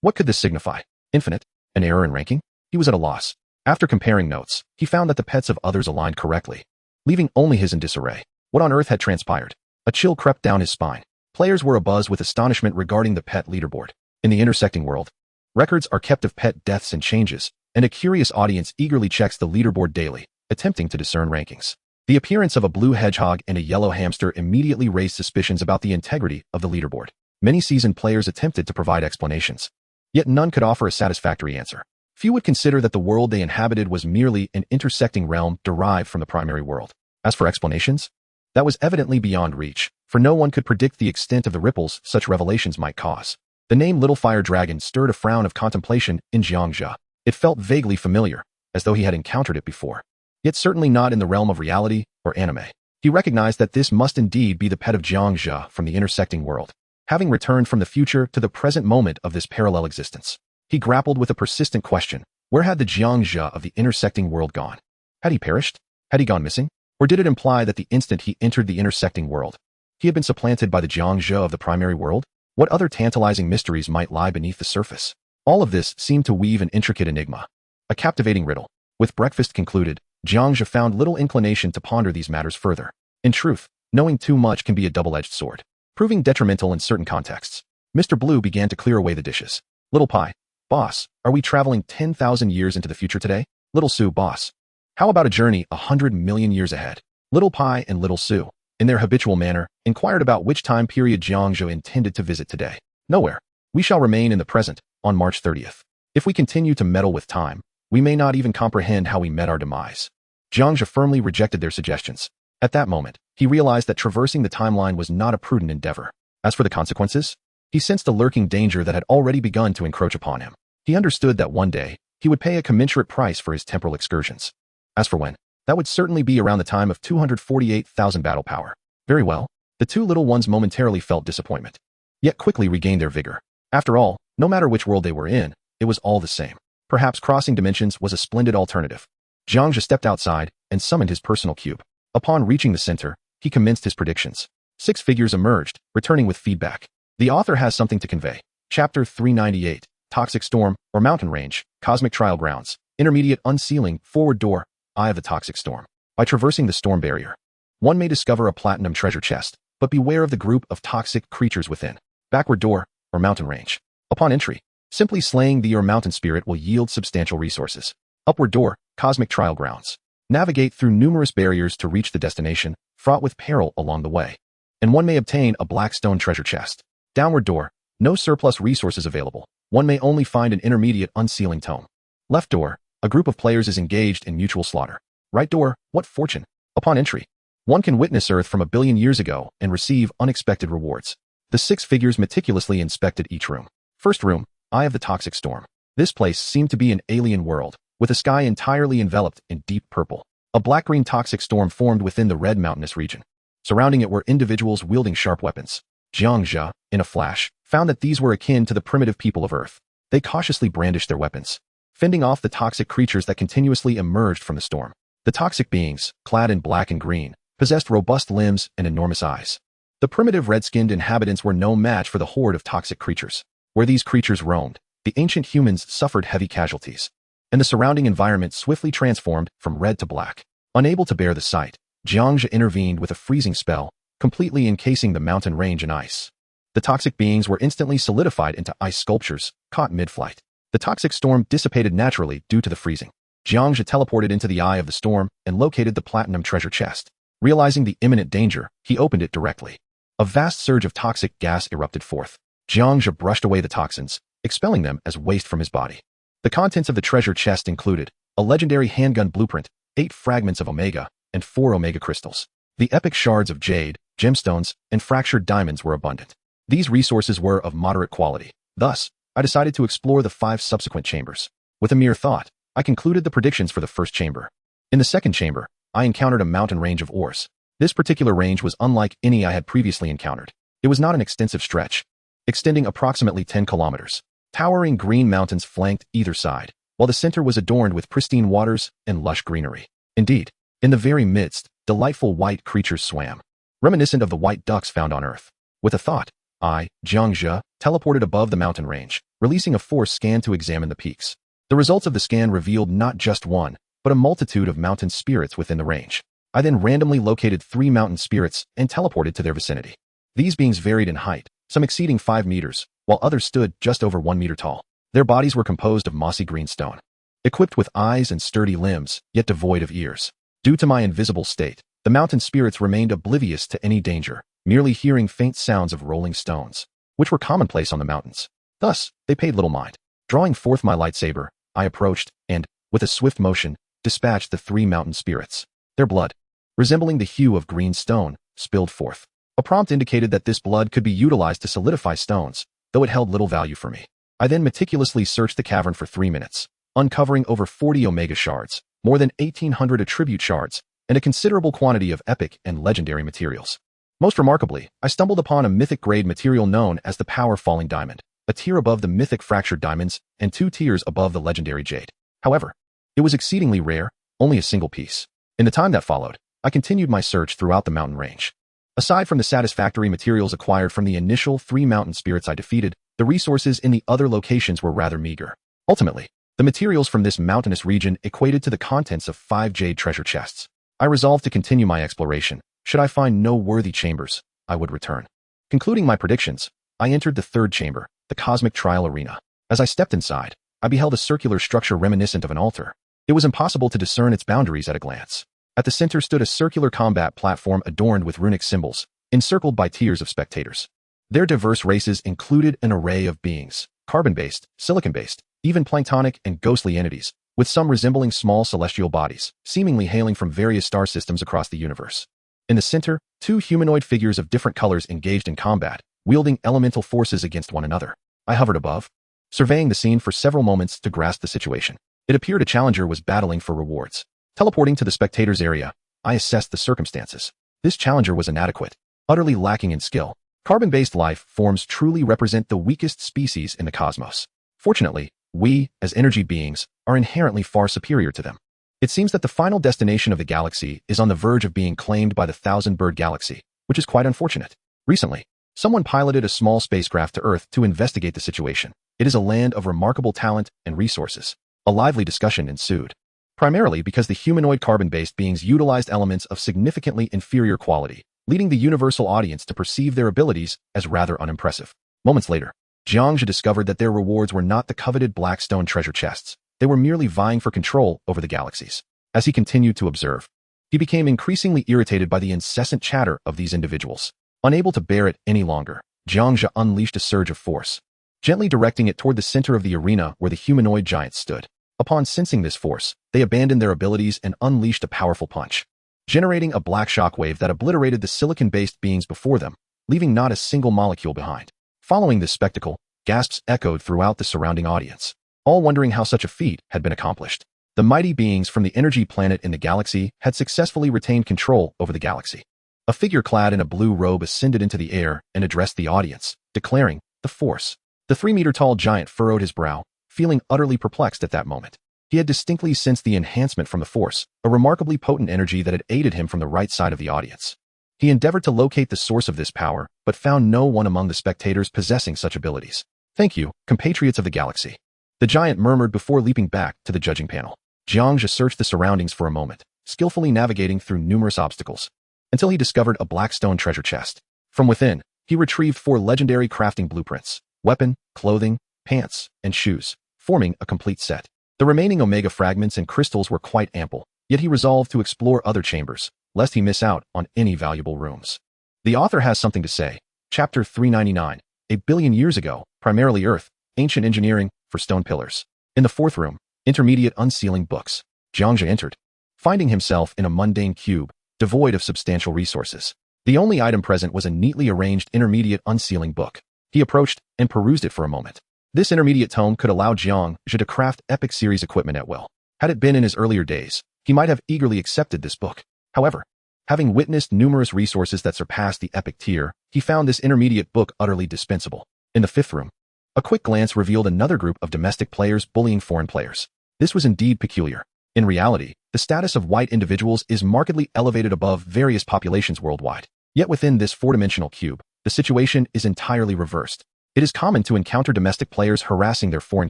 What could this signify? Infinite? An error in ranking? He was at a loss. After comparing notes, he found that the pets of others aligned correctly, leaving only his in disarray. What on earth had transpired? A chill crept down his spine. Players were abuzz with astonishment regarding the pet leaderboard. In the intersecting world, records are kept of pet deaths and changes, and a curious audience eagerly checks the leaderboard daily, attempting to discern rankings. The appearance of a blue hedgehog and a yellow hamster immediately raised suspicions about the integrity of the leaderboard. Many seasoned players attempted to provide explanations, yet none could offer a satisfactory answer. Few would consider that the world they inhabited was merely an intersecting realm derived from the primary world. As for explanations, that was evidently beyond reach, for no one could predict the extent of the ripples such revelations might cause. The name Little Fire Dragon stirred a frown of contemplation in Jiang Zhe. It felt vaguely familiar, as though he had encountered it before. Yet certainly not in the realm of reality or anime. He recognized that this must indeed be the pet of Jiang Zhe from the intersecting world, having returned from the future to the present moment of this parallel existence. He grappled with a persistent question. Where had the Jiang Zhe of the intersecting world gone? Had he perished? Had he gone missing? Or did it imply that the instant he entered the intersecting world, he had been supplanted by the Jiang Zhe of the primary world? What other tantalizing mysteries might lie beneath the surface? All of this seemed to weave an intricate enigma, a captivating riddle. With breakfast concluded, Jiang Zhe found little inclination to ponder these matters further. In truth, knowing too much can be a double-edged sword, proving detrimental in certain contexts. Mr. Blue began to clear away the dishes. Little Pie, boss, are we traveling 10,000 years into the future today? Little Sue, boss, how about a journey 100 million years ahead? Little Pie and Little Sue, in their habitual manner, inquired about which time period Jiang Zhe intended to visit today. Nowhere. We shall remain in the present, on March 30th. If we continue to meddle with time, we may not even comprehend how we met our demise. Jiang Zhe firmly rejected their suggestions. At that moment, he realized that traversing the timeline was not a prudent endeavor. As for the consequences, he sensed a lurking danger that had already begun to encroach upon him. He understood that one day, he would pay a commensurate price for his temporal excursions. As for when, that would certainly be around the time of 248,000 battle power. Very well, the two little ones momentarily felt disappointment, yet quickly regained their vigor. After all, no matter which world they were in, it was all the same. Perhaps crossing dimensions was a splendid alternative. Jiang Zhe stepped outside and summoned his personal cube. Upon reaching the center, he commenced his predictions. 6 figures emerged, returning with feedback. The author has something to convey. Chapter 398, Toxic Storm, or Mountain Range, Cosmic Trial Grounds, Intermediate Unsealing, Forward Door, Eye of the Toxic Storm. By traversing the storm barrier, one may discover a platinum treasure chest, but beware of the group of toxic creatures within. Backward Door, or Mountain Range. Upon entry, simply slaying the mountain spirit will yield substantial resources. Upward Door, Cosmic Trial Grounds. Navigate through numerous barriers to reach the destination, fraught with peril along the way. And one may obtain a black stone treasure chest. Downward Door, no surplus resources available. One may only find an intermediate unsealing tome. Left Door, a group of players is engaged in mutual slaughter. Right Door, what fortune. Upon entry, one can witness Earth from 1 billion years ago and receive unexpected rewards. The 6 figures meticulously inspected each room. First room, Eye of the Toxic Storm. This place seemed to be an alien world, with a sky entirely enveloped in deep purple. A black-green toxic storm formed within the red mountainous region. Surrounding it were individuals wielding sharp weapons. Jiang Zhe, in a flash, found that these were akin to the primitive people of Earth. They cautiously brandished their weapons, fending off the toxic creatures that continuously emerged from the storm. The toxic beings, clad in black and green, possessed robust limbs and enormous eyes. The primitive red-skinned inhabitants were no match for the horde of toxic creatures. Where these creatures roamed, the ancient humans suffered heavy casualties, and the surrounding environment swiftly transformed from red to black. Unable to bear the sight, Jiang Zhe intervened with a freezing spell, completely encasing the mountain range in ice. The toxic beings were instantly solidified into ice sculptures, caught mid-flight. The toxic storm dissipated naturally due to the freezing. Jiang Zhe teleported into the eye of the storm and located the platinum treasure chest. Realizing the imminent danger, he opened it directly. A vast surge of toxic gas erupted forth. Jiang Zhe brushed away the toxins, expelling them as waste from his body. The contents of the treasure chest included a legendary handgun blueprint, 8 fragments of Omega, and 4 Omega crystals. The epic shards of jade, gemstones, and fractured diamonds were abundant. These resources were of moderate quality. Thus, I decided to explore the 5 subsequent chambers. With a mere thought, I concluded the predictions for the first chamber. In the second chamber, I encountered a mountain range of ores. This particular range was unlike any I had previously encountered. It was not an extensive stretch, extending approximately 10 kilometers. Towering green mountains flanked either side, while the center was adorned with pristine waters and lush greenery. Indeed, in the very midst, delightful white creatures swam, reminiscent of the white ducks found on Earth. With a thought, I, Jiang Zhe, teleported above the mountain range, releasing a force scan to examine the peaks. The results of the scan revealed not just one, but a multitude of mountain spirits within the range. I then randomly located 3 mountain spirits and teleported to their vicinity. These beings varied in height, some exceeding 5 meters, while others stood just over 1 meter tall. Their bodies were composed of mossy green stone, equipped with eyes and sturdy limbs, yet devoid of ears. Due to my invisible state, the mountain spirits remained oblivious to any danger, merely hearing faint sounds of rolling stones, which were commonplace on the mountains. Thus, they paid little mind. Drawing forth my lightsaber, I approached and, with a swift motion, dispatched the 3 mountain spirits. Their blood, resembling the hue of green stone, spilled forth. A prompt indicated that this blood could be utilized to solidify stones, though it held little value for me. I then meticulously searched the cavern for 3 minutes, uncovering over 40 Omega shards, more than 1,800 attribute shards, and a considerable quantity of epic and legendary materials. Most remarkably, I stumbled upon a mythic-grade material known as the power-falling diamond, a tier above the mythic fractured diamonds and 2 tiers above the legendary jade. However, it was exceedingly rare, only a single piece. In the time that followed, I continued my search throughout the mountain range. Aside from the satisfactory materials acquired from the initial 3 mountain spirits I defeated, the resources in the other locations were rather meager. Ultimately, the materials from this mountainous region equated to the contents of 5 jade treasure chests. I resolved to continue my exploration. Should I find no worthy chambers, I would return. Concluding my predictions, I entered the 3rd chamber, the cosmic trial arena. As I stepped inside, I beheld a circular structure reminiscent of an altar. It was impossible to discern its boundaries at a glance. At the center stood a circular combat platform adorned with runic symbols, encircled by tiers of spectators. Their diverse races included an array of beings, carbon-based, silicon-based, even planktonic and ghostly entities, with some resembling small celestial bodies, seemingly hailing from various star systems across the universe. In the center, 2 humanoid figures of different colors engaged in combat, wielding elemental forces against one another. I hovered above, surveying the scene for several moments to grasp the situation. It appeared a challenger was battling for rewards. Teleporting to the spectators' area, I assessed the circumstances. This challenger was inadequate, utterly lacking in skill. Carbon-based life forms truly represent the weakest species in the cosmos. Fortunately, we, as energy beings, are inherently far superior to them. It seems that the final destination of the galaxy is on the verge of being claimed by the Thousand-Bird Galaxy, which is quite unfortunate. Recently, someone piloted a small spacecraft to Earth to investigate the situation. It is a land of remarkable talent and resources. A lively discussion ensued, primarily because the humanoid carbon-based beings utilized elements of significantly inferior quality, leading the universal audience to perceive their abilities as rather unimpressive. Moments later, Jiang Zhe discovered that their rewards were not the coveted black stone treasure chests. They were merely vying for control over the galaxies. As he continued to observe, he became increasingly irritated by the incessant chatter of these individuals. Unable to bear it any longer, Jiang Zhe unleashed a surge of force, gently directing it toward the center of the arena where the humanoid giants stood. Upon sensing this force, they abandoned their abilities and unleashed a powerful punch, generating a black shockwave that obliterated the silicon-based beings before them, leaving not a single molecule behind. Following this spectacle, gasps echoed throughout the surrounding audience, all wondering how such a feat had been accomplished. The mighty beings from the energy planet in the galaxy had successfully retained control over the galaxy. A figure clad in a blue robe ascended into the air and addressed the audience, declaring, "The Force." The 3-meter-tall giant furrowed his brow, feeling utterly perplexed at that moment. He had distinctly sensed the enhancement from the Force, a remarkably potent energy that had aided him from the right side of the audience. He endeavored to locate the source of this power, but found no one among the spectators possessing such abilities. Thank you, compatriots of the galaxy. The giant murmured before leaping back to the judging panel. Jiang Zhe searched the surroundings for a moment, skillfully navigating through numerous obstacles, until he discovered a black stone treasure chest. From within, he retrieved 4 legendary crafting blueprints: weapon, clothing, pants, and shoes, forming a complete set. The remaining Omega fragments and crystals were quite ample, yet he resolved to explore other chambers, lest he miss out on any valuable rooms. The author has something to say. Chapter 399. A billion years ago, primarily Earth, ancient engineering for stone pillars. In the 4th room, intermediate unsealing books. Jiang Zhe entered, finding himself in a mundane cube, devoid of substantial resources. The only item present was a neatly arranged intermediate unsealing book. He approached and perused it for a moment. This intermediate tome could allow Jiang Zhe to craft epic series equipment at will. Had it been in his earlier days, he might have eagerly accepted this book. However, having witnessed numerous resources that surpassed the epic tier, he found this intermediate book utterly dispensable. In the 5th room, a quick glance revealed another group of domestic players bullying foreign players. This was indeed peculiar. In reality, the status of white individuals is markedly elevated above various populations worldwide. Yet within this 4-dimensional cube, the situation is entirely reversed. It is common to encounter domestic players harassing their foreign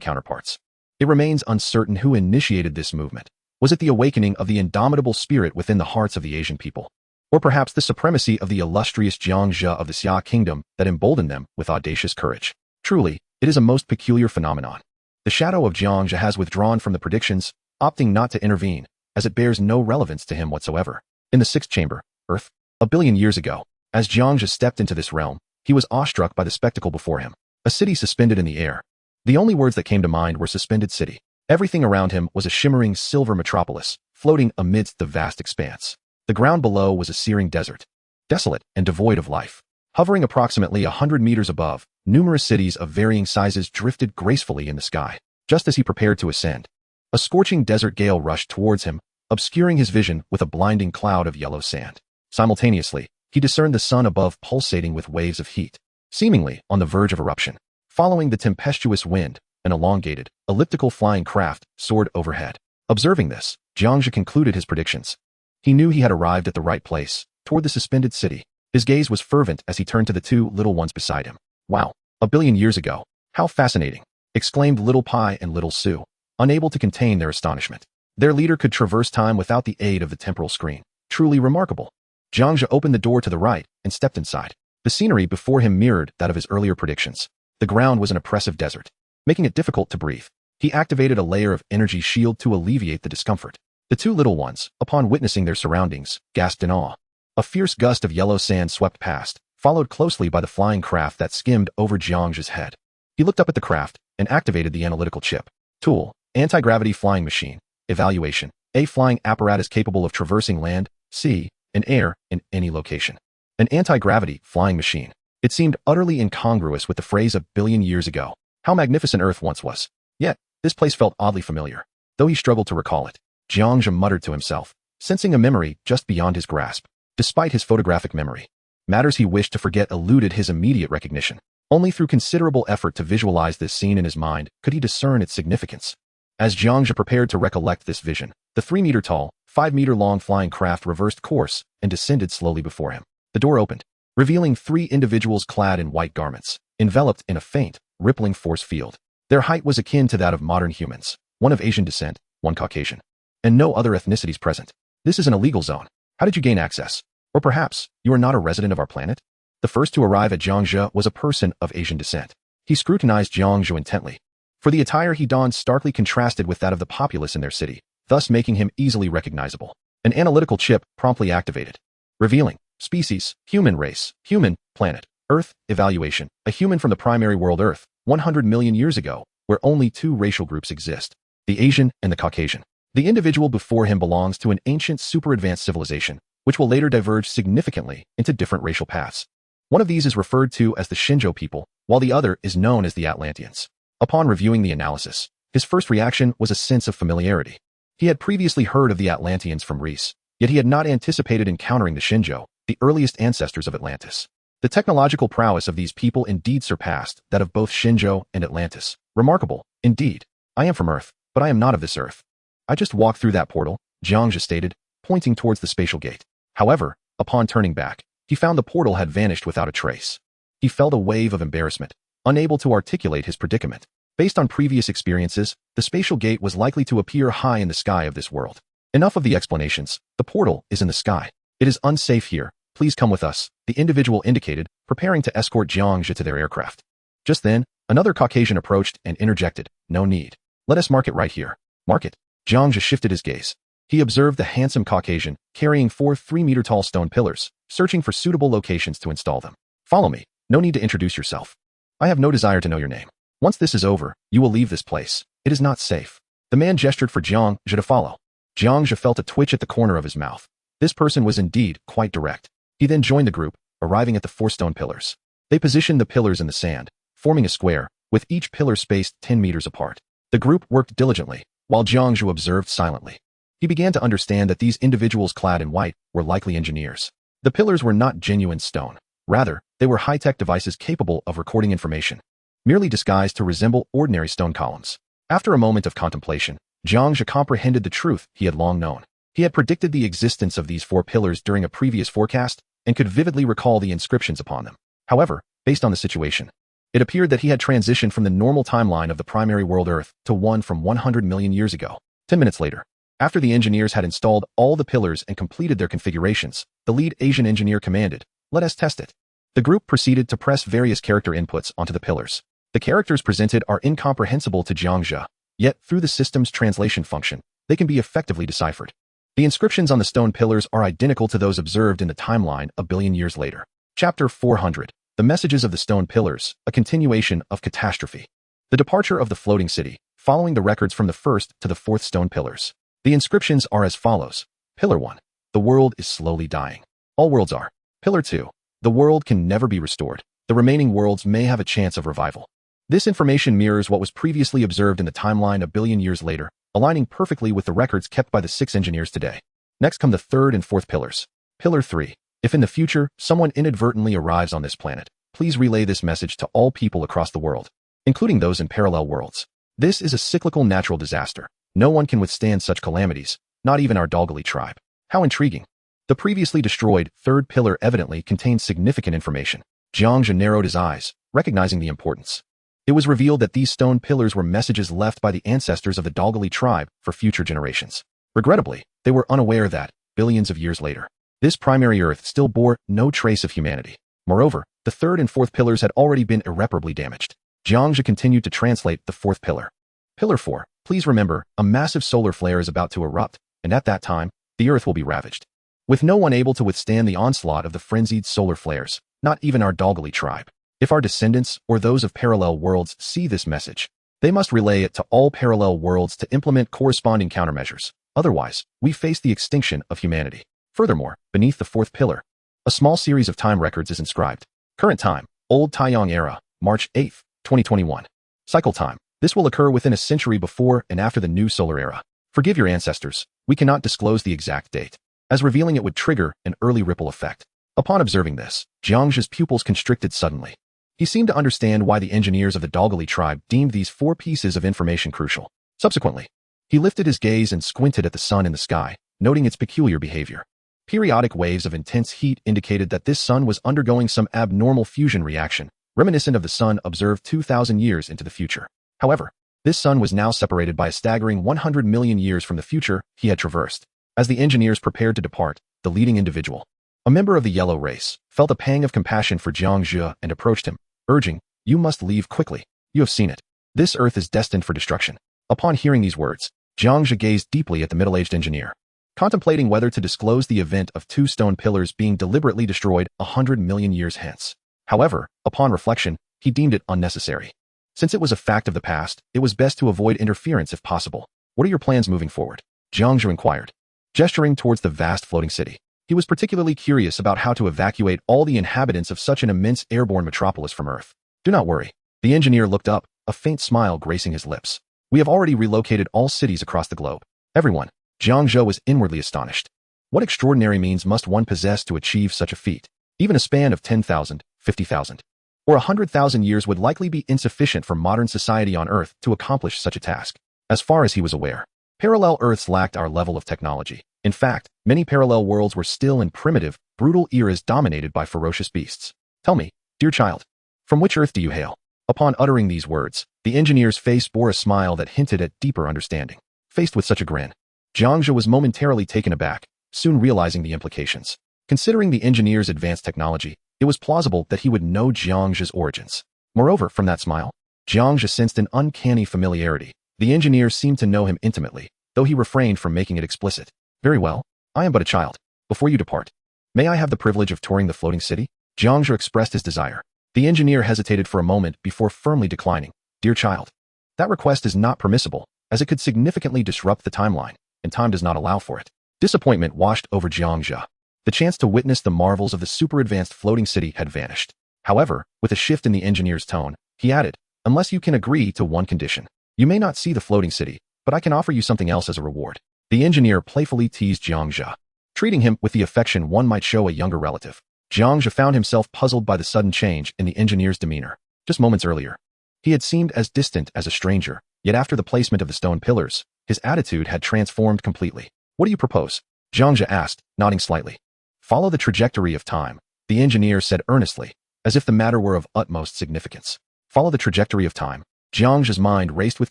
counterparts. It remains uncertain who initiated this movement. Was it the awakening of the indomitable spirit within the hearts of the Asian people? Or perhaps the supremacy of the illustrious Jiang Zhe of the Xia kingdom that emboldened them with audacious courage? Truly, it is a most peculiar phenomenon. The shadow of Jiang Zhe has withdrawn from the predictions, opting not to intervene, as it bears no relevance to him whatsoever. In the 6th chamber, Earth, a billion years ago, as Jiang Zhe stepped into this realm, he was awestruck by the spectacle before him. A city suspended in the air. The only words that came to mind were suspended city. Everything around him was a shimmering silver metropolis, floating amidst the vast expanse. The ground below was a searing desert, desolate and devoid of life. Hovering approximately 100 meters above, numerous cities of varying sizes drifted gracefully in the sky. Just as he prepared to ascend, a scorching desert gale rushed towards him, obscuring his vision with a blinding cloud of yellow sand. Simultaneously, he discerned the sun above pulsating with waves of heat, seemingly on the verge of eruption. Following the tempestuous wind, an elongated, elliptical flying craft soared overhead. Observing this, Jiang Zhe concluded his predictions. He knew he had arrived at the right place, toward the suspended city. His gaze was fervent as he turned to the 2 little ones beside him. Wow, a billion years ago. How fascinating, exclaimed Little Pai and Little Sue, unable to contain their astonishment. Their leader could traverse time without the aid of the temporal screen. Truly remarkable. Jiang Zhe opened the door to the right and stepped inside. The scenery before him mirrored that of his earlier predictions. The ground was an oppressive desert, making it difficult to breathe. He activated a layer of energy shield to alleviate the discomfort. The 2 little ones, upon witnessing their surroundings, gasped in awe. A fierce gust of yellow sand swept past, followed closely by the flying craft that skimmed over Jiang Zhe's head. He looked up at the craft and activated the analytical chip. Tool: anti-gravity flying machine. Evaluation: a flying apparatus capable of traversing land, sea, and air in any location. An anti-gravity flying machine. It seemed utterly incongruous with the phrase a billion years ago. How magnificent Earth once was. Yet, this place felt oddly familiar, though he struggled to recall it. Jiang Zhe muttered to himself, sensing a memory just beyond his grasp. Despite his photographic memory, matters he wished to forget eluded his immediate recognition. Only through considerable effort to visualize this scene in his mind could he discern its significance. As Jiang Zhe prepared to recollect this vision, the 3-meter-tall, 5-meter-long flying craft reversed course and descended slowly before him. The door opened, revealing 3 individuals clad in white garments, enveloped in a faint, rippling force field. Their height was akin to that of modern humans, one of Asian descent, one Caucasian, and no other ethnicities present. This is an illegal zone. How did you gain access? Or perhaps, you are not a resident of our planet? The first to arrive at Jiang Zhe was a person of Asian descent. He scrutinized Jiang Zhe intently, for the attire he donned starkly contrasted with that of the populace in their city, thus making him easily recognizable. An analytical chip promptly activated, revealing: species, human race, human, planet, Earth, evaluation, a human from the primary world Earth, 100 million years ago, where only 2 racial groups exist, the Asian and the Caucasian. The individual before him belongs to an ancient super-advanced civilization, which will later diverge significantly into different racial paths. One of these is referred to as the Shinjo people, while the other is known as the Atlanteans. Upon reviewing the analysis, his first reaction was a sense of familiarity. He had previously heard of the Atlanteans from Reese, yet he had not anticipated encountering the Shinjo, the earliest ancestors of Atlantis. The technological prowess of these people indeed surpassed that of both Shinjo and Atlantis. Remarkable, indeed. I am from Earth, but I am not of this Earth. I just walked through that portal, Jiang Zhe stated, pointing towards the spatial gate. However, upon turning back, he found the portal had vanished without a trace. He felt a wave of embarrassment, unable to articulate his predicament. Based on previous experiences, the spatial gate was likely to appear high in the sky of this world. Enough of the explanations. The portal is in the sky. It is unsafe here. Please come with us, the individual indicated, preparing to escort Jiang Zhe to their aircraft. Just then, another Caucasian approached and interjected, "No need. Let us mark it right here." Mark it? Jiang Zhe shifted his gaze. He observed the handsome Caucasian, carrying 4 3-meter-tall stone pillars, searching for suitable locations to install them. "Follow me. No need to introduce yourself. I have no desire to know your name. Once this is over, you will leave this place. It is not safe." The man gestured for Jiang Zhe to follow. Jiang Zhe felt a twitch at the corner of his mouth. This person was indeed quite direct. He then joined the group, arriving at the 4 stone pillars. They positioned the pillars in the sand, forming a square, with each pillar spaced 10 meters apart. The group worked diligently, while Jiang Zhe observed silently. He began to understand that these individuals clad in white were likely engineers. The pillars were not genuine stone. Rather, they were high-tech devices capable of recording information, merely disguised to resemble ordinary stone columns. After a moment of contemplation, Jiang Zhe comprehended the truth he had long known. He had predicted the existence of these 4 pillars during a previous forecast and could vividly recall the inscriptions upon them. However, based on the situation, it appeared that he had transitioned from the normal timeline of the primary world Earth to one from 100 million years ago. 10 minutes later, after the engineers had installed all the pillars and completed their configurations, the lead Asian engineer commanded, "Let us test it." The group proceeded to press various character inputs onto the pillars. The characters presented are incomprehensible to Jiang Zhe, yet through the system's translation function, they can be effectively deciphered. The inscriptions on the stone pillars are identical to those observed in the timeline a billion years later. Chapter 400. The Messages of the Stone Pillars, a continuation of catastrophe. The departure of the floating city, following the records from the 1st to the 4th stone pillars. The inscriptions are as follows. Pillar 1. The world is slowly dying. All worlds are. Pillar 2. The world can never be restored. The remaining worlds may have a chance of revival. This information mirrors what was previously observed in the timeline a billion years later, aligning perfectly with the records kept by the 6 engineers today. Next come the 3rd and 4th pillars. Pillar 3. If in the future, someone inadvertently arrives on this planet, please relay this message to all people across the world, including those in parallel worlds. This is a cyclical natural disaster. No one can withstand such calamities, not even our Dalgali tribe. How intriguing. The previously destroyed 3rd pillar evidently contains significant information. Jiang Zhe narrowed his eyes, recognizing the importance. It was revealed that these stone pillars were messages left by the ancestors of the Dalgali tribe for future generations. Regrettably, they were unaware that, billions of years later, this primary Earth still bore no trace of humanity. Moreover, the 3rd and 4th pillars had already been irreparably damaged. Jiang Zhe continued to translate the 4th pillar. Pillar 4. Please remember, a massive solar flare is about to erupt, and at that time, the Earth will be ravaged. With no one able to withstand the onslaught of the frenzied solar flares, not even our Dalgali tribe. If our descendants or those of parallel worlds see this message, they must relay it to all parallel worlds to implement corresponding countermeasures. Otherwise, we face the extinction of humanity. Furthermore, beneath the 4th pillar, a small series of time records is inscribed. Current time, Old Taiyang Era, March 8, 2021. Cycle time. This will occur within a century before and after the new solar era. Forgive your ancestors, we cannot disclose the exact date, as revealing it would trigger an early ripple effect. Upon observing this, Jiang Zhe's pupils constricted suddenly. He seemed to understand why the engineers of the Dalgali tribe deemed these 4 pieces of information crucial. Subsequently, he lifted his gaze and squinted at the sun in the sky, noting its peculiar behavior. Periodic waves of intense heat indicated that this sun was undergoing some abnormal fusion reaction, reminiscent of the sun observed 2,000 years into the future. However, this sun was now separated by a staggering 100 million years from the future he had traversed. As the engineers prepared to depart, the leading individual, a member of the yellow race, felt a pang of compassion for Jiang Zhe and approached him, urging, "You must leave quickly. You have seen it. This Earth is destined for destruction." Upon hearing these words, Jiang Zhe gazed deeply at the middle-aged engineer, contemplating whether to disclose the event of 2 stone pillars being deliberately destroyed 100 million years hence. However, upon reflection, he deemed it unnecessary. Since it was a fact of the past, it was best to avoid interference if possible. "What are your plans moving forward?" Jiang Zhe inquired, gesturing towards the vast floating city. He was particularly curious about how to evacuate all the inhabitants of such an immense airborne metropolis from Earth. "Do not worry." The engineer looked up, a faint smile gracing his lips. "We have already relocated all cities across the globe." Everyone. Jiang Zhe was inwardly astonished. What extraordinary means must one possess to achieve such a feat? Even a span of 10,000, 50,000, or 100,000 years would likely be insufficient for modern society on Earth to accomplish such a task. As far as he was aware, parallel Earths lacked our level of technology. In fact, many parallel worlds were still in primitive, brutal eras dominated by ferocious beasts. "Tell me, dear child, from which Earth do you hail?" Upon uttering these words, the engineer's face bore a smile that hinted at deeper understanding. Faced with such a grin, Jiang Zhe was momentarily taken aback, soon realizing the implications. Considering the engineer's advanced technology, it was plausible that he would know Jiang Zhe's origins. Moreover, from that smile, Jiang Zhe sensed an uncanny familiarity. The engineer seemed to know him intimately, though he refrained from making it explicit. Very well, I am but a child. Before you depart, may I have the privilege of touring the floating city? Jiang Zhe expressed his desire. The engineer hesitated for a moment before firmly declining. Dear child, that request is not permissible, as it could significantly disrupt the timeline, and time does not allow for it. Disappointment washed over Jiang Zhe. The chance to witness the marvels of the super-advanced floating city had vanished. However, with a shift in the engineer's tone, he added, unless you can agree to one condition. You may not see the floating city, but I can offer you something else as a reward. The engineer playfully teased Jiang Zhe, treating him with the affection one might show a younger relative. Jiang Zhe found himself puzzled by the sudden change in the engineer's demeanor. Just moments earlier, he had seemed as distant as a stranger, yet after the placement of the stone pillars, his attitude had transformed completely. What do you propose? Jiang Zhe asked, nodding slightly. Follow the trajectory of time, the engineer said earnestly, as if the matter were of utmost significance. Follow the trajectory of time. Jiang Zhe's mind raced with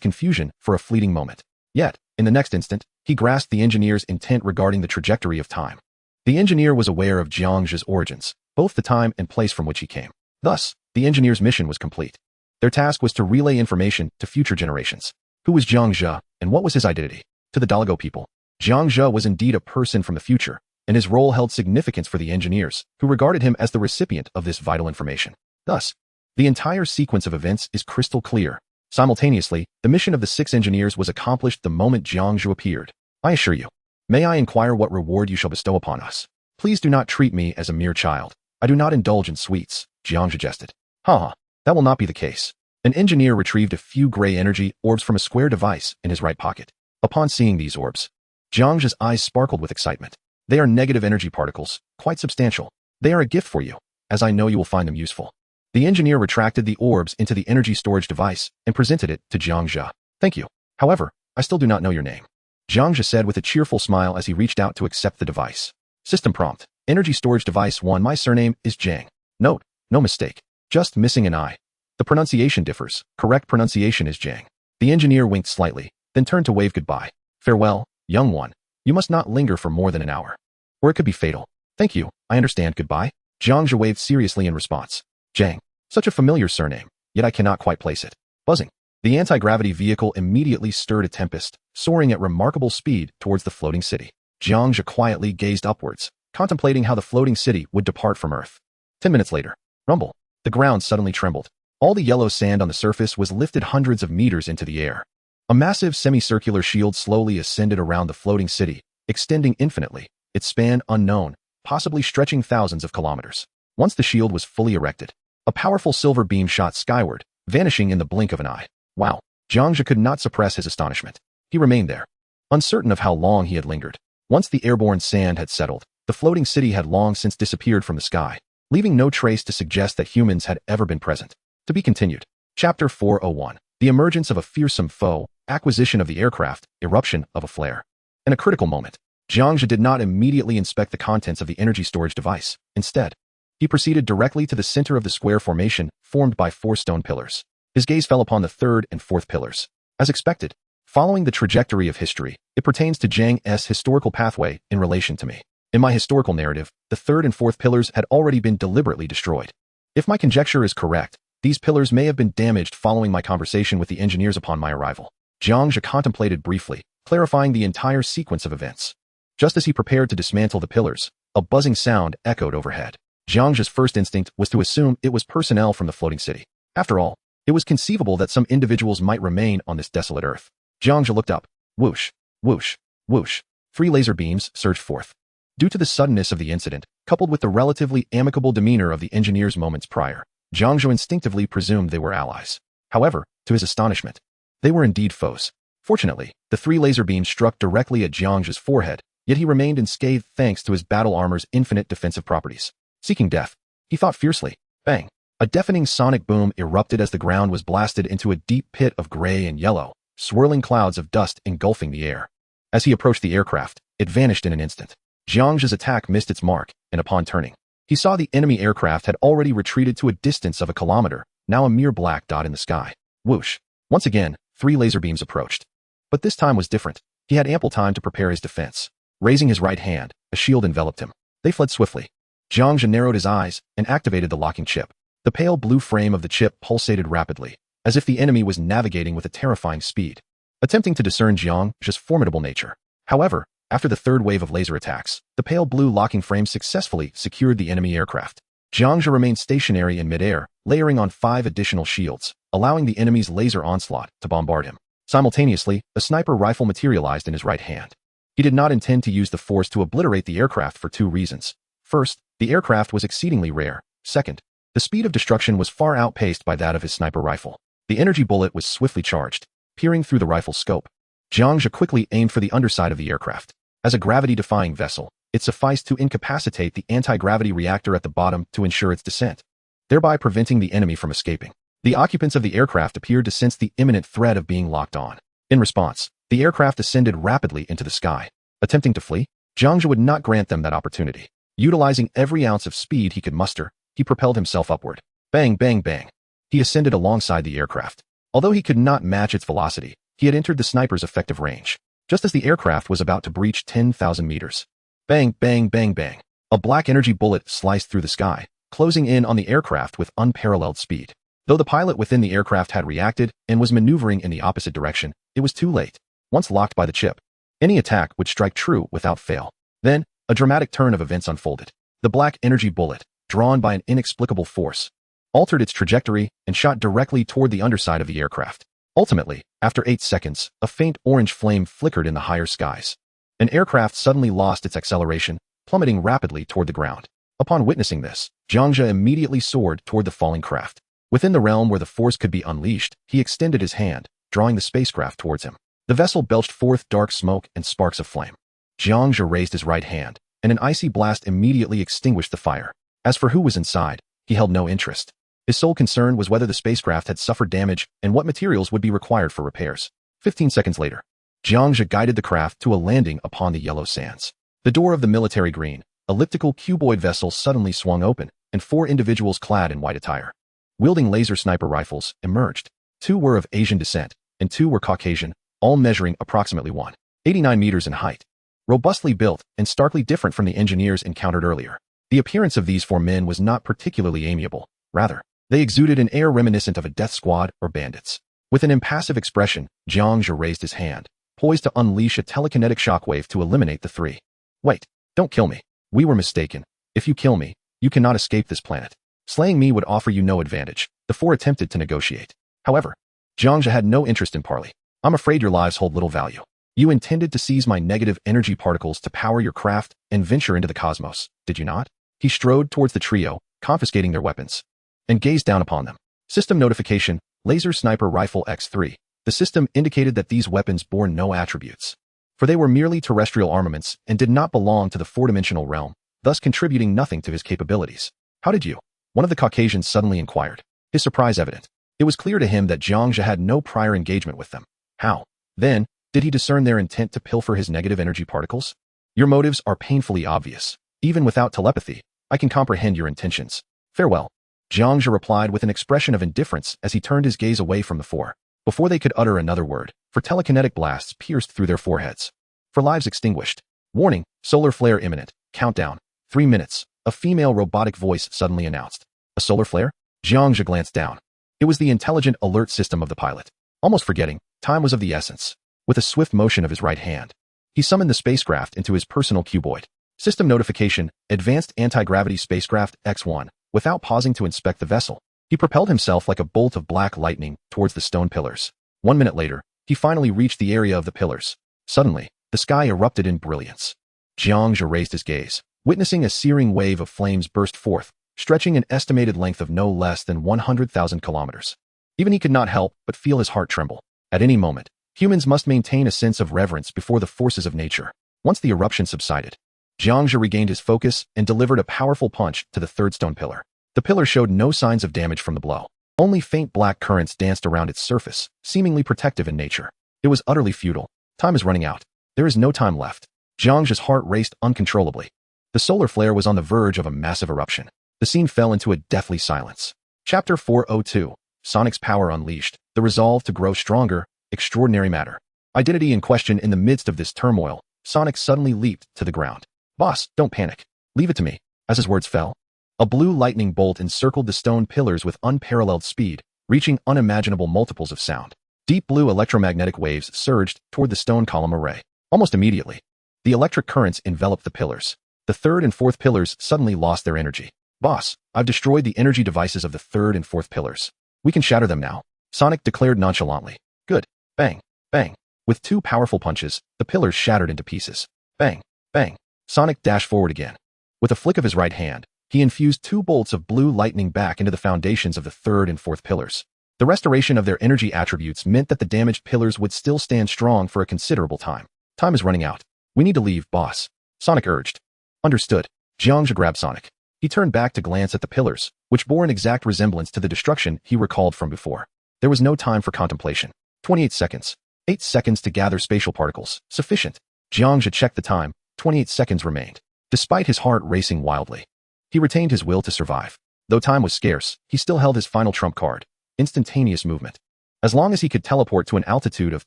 confusion for a fleeting moment. Yet, in the next instant, he grasped the engineer's intent regarding the trajectory of time. The engineer was aware of Jiang Zhe's origins, both the time and place from which he came. Thus, the engineer's mission was complete. Their task was to relay information to future generations. Who was Jiang Zhe, and what was his identity? To the Dalago people, Jiang Zhe was indeed a person from the future, and his role held significance for the engineers, who regarded him as the recipient of this vital information. Thus, the entire sequence of events is crystal clear. Simultaneously, the mission of the 6 engineers was accomplished the moment Jiang Zhe appeared. I assure you. May I inquire what reward you shall bestow upon us? Please do not treat me as a mere child. I do not indulge in sweets, Jiang Zhe jested. That will not be the case. An engineer retrieved a few gray energy orbs from a square device in his right pocket. Upon seeing these orbs, Jiang Zhe's eyes sparkled with excitement. They are negative energy particles, quite substantial. They are a gift for you, as I know you will find them useful. The engineer retracted the orbs into the energy storage device and presented it to Jiang Zhe. Thank you. However, I still do not know your name. Jiang Zhe said with a cheerful smile as he reached out to accept the device. System prompt. Energy storage device 1. My surname is Jiang. Note, no mistake. Just missing an I. The pronunciation differs. Correct pronunciation is Jiang. The engineer winked slightly, then turned to wave goodbye. Farewell, young one. You must not linger for more than an hour, or it could be fatal. Thank you, I understand. Goodbye. Jiang Zhe waved seriously in response. Jiang. Such a familiar surname, yet I cannot quite place it. Buzzing. The anti-gravity vehicle immediately stirred a tempest, soaring at remarkable speed towards the floating city. Jiang Zhe quietly gazed upwards, contemplating how the floating city would depart from Earth. 10 minutes later, rumble. The ground suddenly trembled. All the yellow sand on the surface was lifted hundreds of meters into the air. A massive semicircular shield slowly ascended around the floating city, extending infinitely, its span unknown, possibly stretching thousands of kilometers. Once the shield was fully erected, a powerful silver beam shot skyward, vanishing in the blink of an eye. Wow! Jiang Zhe could not suppress his astonishment. He remained there, uncertain of how long he had lingered. Once the airborne sand had settled, the floating city had long since disappeared from the sky, leaving no trace to suggest that humans had ever been present. To be continued. Chapter 401. The emergence of a fearsome foe, acquisition of the aircraft, eruption of a flare. In a critical moment, Jiang Zhe did not immediately inspect the contents of the energy storage device. Instead, he proceeded directly to the center of the square formation formed by 4 stone pillars. His gaze fell upon the 3rd and 4th pillars. As expected, following the trajectory of history, it pertains to Jiang's historical pathway in relation to me. In my historical narrative, the 3rd and 4th pillars had already been deliberately destroyed. If my conjecture is correct, these pillars may have been damaged following my conversation with the engineers upon my arrival. Jiang Zhe contemplated briefly, clarifying the entire sequence of events. Just as he prepared to dismantle the pillars, a buzzing sound echoed overhead. Jiang Zhe's first instinct was to assume it was personnel from the floating city. After all, it was conceivable that some individuals might remain on this desolate earth. Jiang Zhe looked up. Whoosh, whoosh, whoosh. 3 laser beams surged forth. Due to the suddenness of the incident, coupled with the relatively amicable demeanor of the engineers moments prior, Jiang Zhe instinctively presumed they were allies. However, to his astonishment, they were indeed foes. Fortunately, the 3 laser beams struck directly at Jiang Zhe's forehead, yet he remained unscathed thanks to his battle armor's infinite defensive properties. Seeking death, he thought fiercely. Bang! A deafening sonic boom erupted as the ground was blasted into a deep pit of gray and yellow, swirling clouds of dust engulfing the air. As he approached the aircraft, it vanished in an instant. Jiang Zhe's attack missed its mark, and upon turning, he saw the enemy aircraft had already retreated to a distance of a kilometer, now a mere black dot in the sky. Whoosh. Once again, 3 laser beams approached. But this time was different. He had ample time to prepare his defense. Raising his right hand, a shield enveloped him. They fled swiftly. Jiang Zhe narrowed his eyes and activated the locking chip. The pale blue frame of the chip pulsated rapidly, as if the enemy was navigating with a terrifying speed, attempting to discern Jiang Zhe's formidable nature. However, after the third wave of laser attacks, the pale blue locking frame successfully secured the enemy aircraft. Jiang Zhe remained stationary in midair, layering on 5 additional shields, allowing the enemy's laser onslaught to bombard him. Simultaneously, a sniper rifle materialized in his right hand. He did not intend to use the force to obliterate the aircraft for 2 reasons. First, the aircraft was exceedingly rare. Second, the speed of destruction was far outpaced by that of his sniper rifle. The energy bullet was swiftly charged, peering through the rifle's scope. Jiang Zhe quickly aimed for the underside of the aircraft. As a gravity-defying vessel, it sufficed to incapacitate the anti-gravity reactor at the bottom to ensure its descent, thereby preventing the enemy from escaping. The occupants of the aircraft appeared to sense the imminent threat of being locked on. In response, the aircraft ascended rapidly into the sky. Attempting to flee, Jiang Zhe would not grant them that opportunity. Utilizing every ounce of speed he could muster, he propelled himself upward. Bang, bang, bang. He ascended alongside the aircraft. Although he could not match its velocity, he had entered the sniper's effective range. Just as the aircraft was about to breach 10,000 meters. Bang, bang, bang, bang. A black energy bullet sliced through the sky, closing in on the aircraft with unparalleled speed. Though the pilot within the aircraft had reacted and was maneuvering in the opposite direction, it was too late. Once locked by the chip, any attack would strike true without fail. Then, a dramatic turn of events unfolded. The black energy bullet, drawn by an inexplicable force, altered its trajectory and shot directly toward the underside of the aircraft. Ultimately, after 8 seconds, a faint orange flame flickered in the higher skies. An aircraft suddenly lost its acceleration, plummeting rapidly toward the ground. Upon witnessing this, Jiang Zhe immediately soared toward the falling craft. Within the realm where the force could be unleashed, he extended his hand, drawing the spacecraft towards him. The vessel belched forth dark smoke and sparks of flame. Jiang Zhe raised his right hand, and an icy blast immediately extinguished the fire. As for who was inside, he held no interest. His sole concern was whether the spacecraft had suffered damage and what materials would be required for repairs. 15 seconds later, Jiang Zhe guided the craft to a landing upon the yellow sands. The door of the military green, elliptical cuboid vessel suddenly swung open, and 4 individuals clad in white attire, wielding laser sniper rifles, emerged. 2 were of Asian descent, and 2 were Caucasian, all measuring approximately 189 meters in height. Robustly built and starkly different from the engineers encountered earlier. The appearance of these 4 men was not particularly amiable. Rather, they exuded an air reminiscent of a death squad or bandits. With an impassive expression, Jiang Zhe raised his hand, poised to unleash a telekinetic shockwave to eliminate the 3. Wait, don't kill me. We were mistaken. If you kill me, you cannot escape this planet. Slaying me would offer you no advantage. The 4 attempted to negotiate. However, Jiang Zhe had no interest in parley. I'm afraid your lives hold little value. You intended to seize my negative energy particles to power your craft and venture into the cosmos, did you not? He strode towards the trio, confiscating their weapons, and gazed down upon them. System notification, Laser Sniper Rifle X3. The system indicated that these weapons bore no attributes, for they were merely terrestrial armaments and did not belong to the 4-dimensional realm, thus contributing nothing to his capabilities. How did you? One of the Caucasians suddenly inquired, his surprise evident. It was clear to him that Jiang Zhe had no prior engagement with them. How, then, did he discern their intent to pilfer his negative energy particles? Your motives are painfully obvious. Even without telepathy, I can comprehend your intentions. Farewell. Jiang Zhe replied with an expression of indifference as he turned his gaze away from the 4. Before they could utter another word, for telekinetic blasts pierced through their foreheads. For lives extinguished. Warning, solar flare imminent. Countdown. 3 minutes. A female robotic voice suddenly announced. A solar flare? Jiang Zhe glanced down. It was the intelligent alert system of the pilot. Almost forgetting, time was of the essence. With a swift motion of his right hand, he summoned the spacecraft into his personal cuboid. System notification, Advanced Anti-Gravity Spacecraft X1. Without pausing to inspect the vessel, he propelled himself like a bolt of black lightning towards the stone pillars. 1 minute later, he finally reached the area of the pillars. Suddenly, the sky erupted in brilliance. Jiang Zhe raised his gaze, witnessing a searing wave of flames burst forth, stretching an estimated length of no less than 100,000 kilometers. Even he could not help but feel his heart tremble. At any moment, humans must maintain a sense of reverence before the forces of nature. Once the eruption subsided, Jiang Zhe regained his focus and delivered a powerful punch to the 3rd stone pillar. The pillar showed no signs of damage from the blow. Only faint black currents danced around its surface, seemingly protective in nature. It was utterly futile. Time is running out. There is no time left. Jiang Zhe's heart raced uncontrollably. The solar flare was on the verge of a massive eruption. The scene fell into a deathly silence. Chapter 402, Sonic's Power Unleashed, the Resolve to Grow Stronger, Extraordinary Matter. Identity in question. In the midst of this turmoil, Sonic suddenly leaped to the ground. Boss, don't panic. Leave it to me. As his words fell, a blue lightning bolt encircled the stone pillars with unparalleled speed, reaching unimaginable multiples of sound. Deep blue electromagnetic waves surged toward the stone column array. Almost immediately, the electric currents enveloped the pillars. The third and fourth pillars suddenly lost their energy. Boss, I've destroyed the energy devices of the third and fourth pillars. We can shatter them now, Sonic declared nonchalantly. Good. Bang. Bang. With two powerful punches, the pillars shattered into pieces. Bang. Bang. Sonic dashed forward again. With a flick of his right hand, he infused two bolts of blue lightning back into the foundations of the third and fourth pillars. The restoration of their energy attributes meant that the damaged pillars would still stand strong for a considerable time. Time is running out. We need to leave, boss, Sonic urged. Understood. Jiang Zhe grabbed Sonic. He turned back to glance at the pillars, which bore an exact resemblance to the destruction he recalled from before. There was no time for contemplation. 28 seconds. 8 seconds to gather spatial particles. Sufficient. Jiang Zhe checked the time. 28 seconds remained. Despite his heart racing wildly, he retained his will to survive. Though time was scarce, he still held his final trump card: instantaneous movement. As long as he could teleport to an altitude of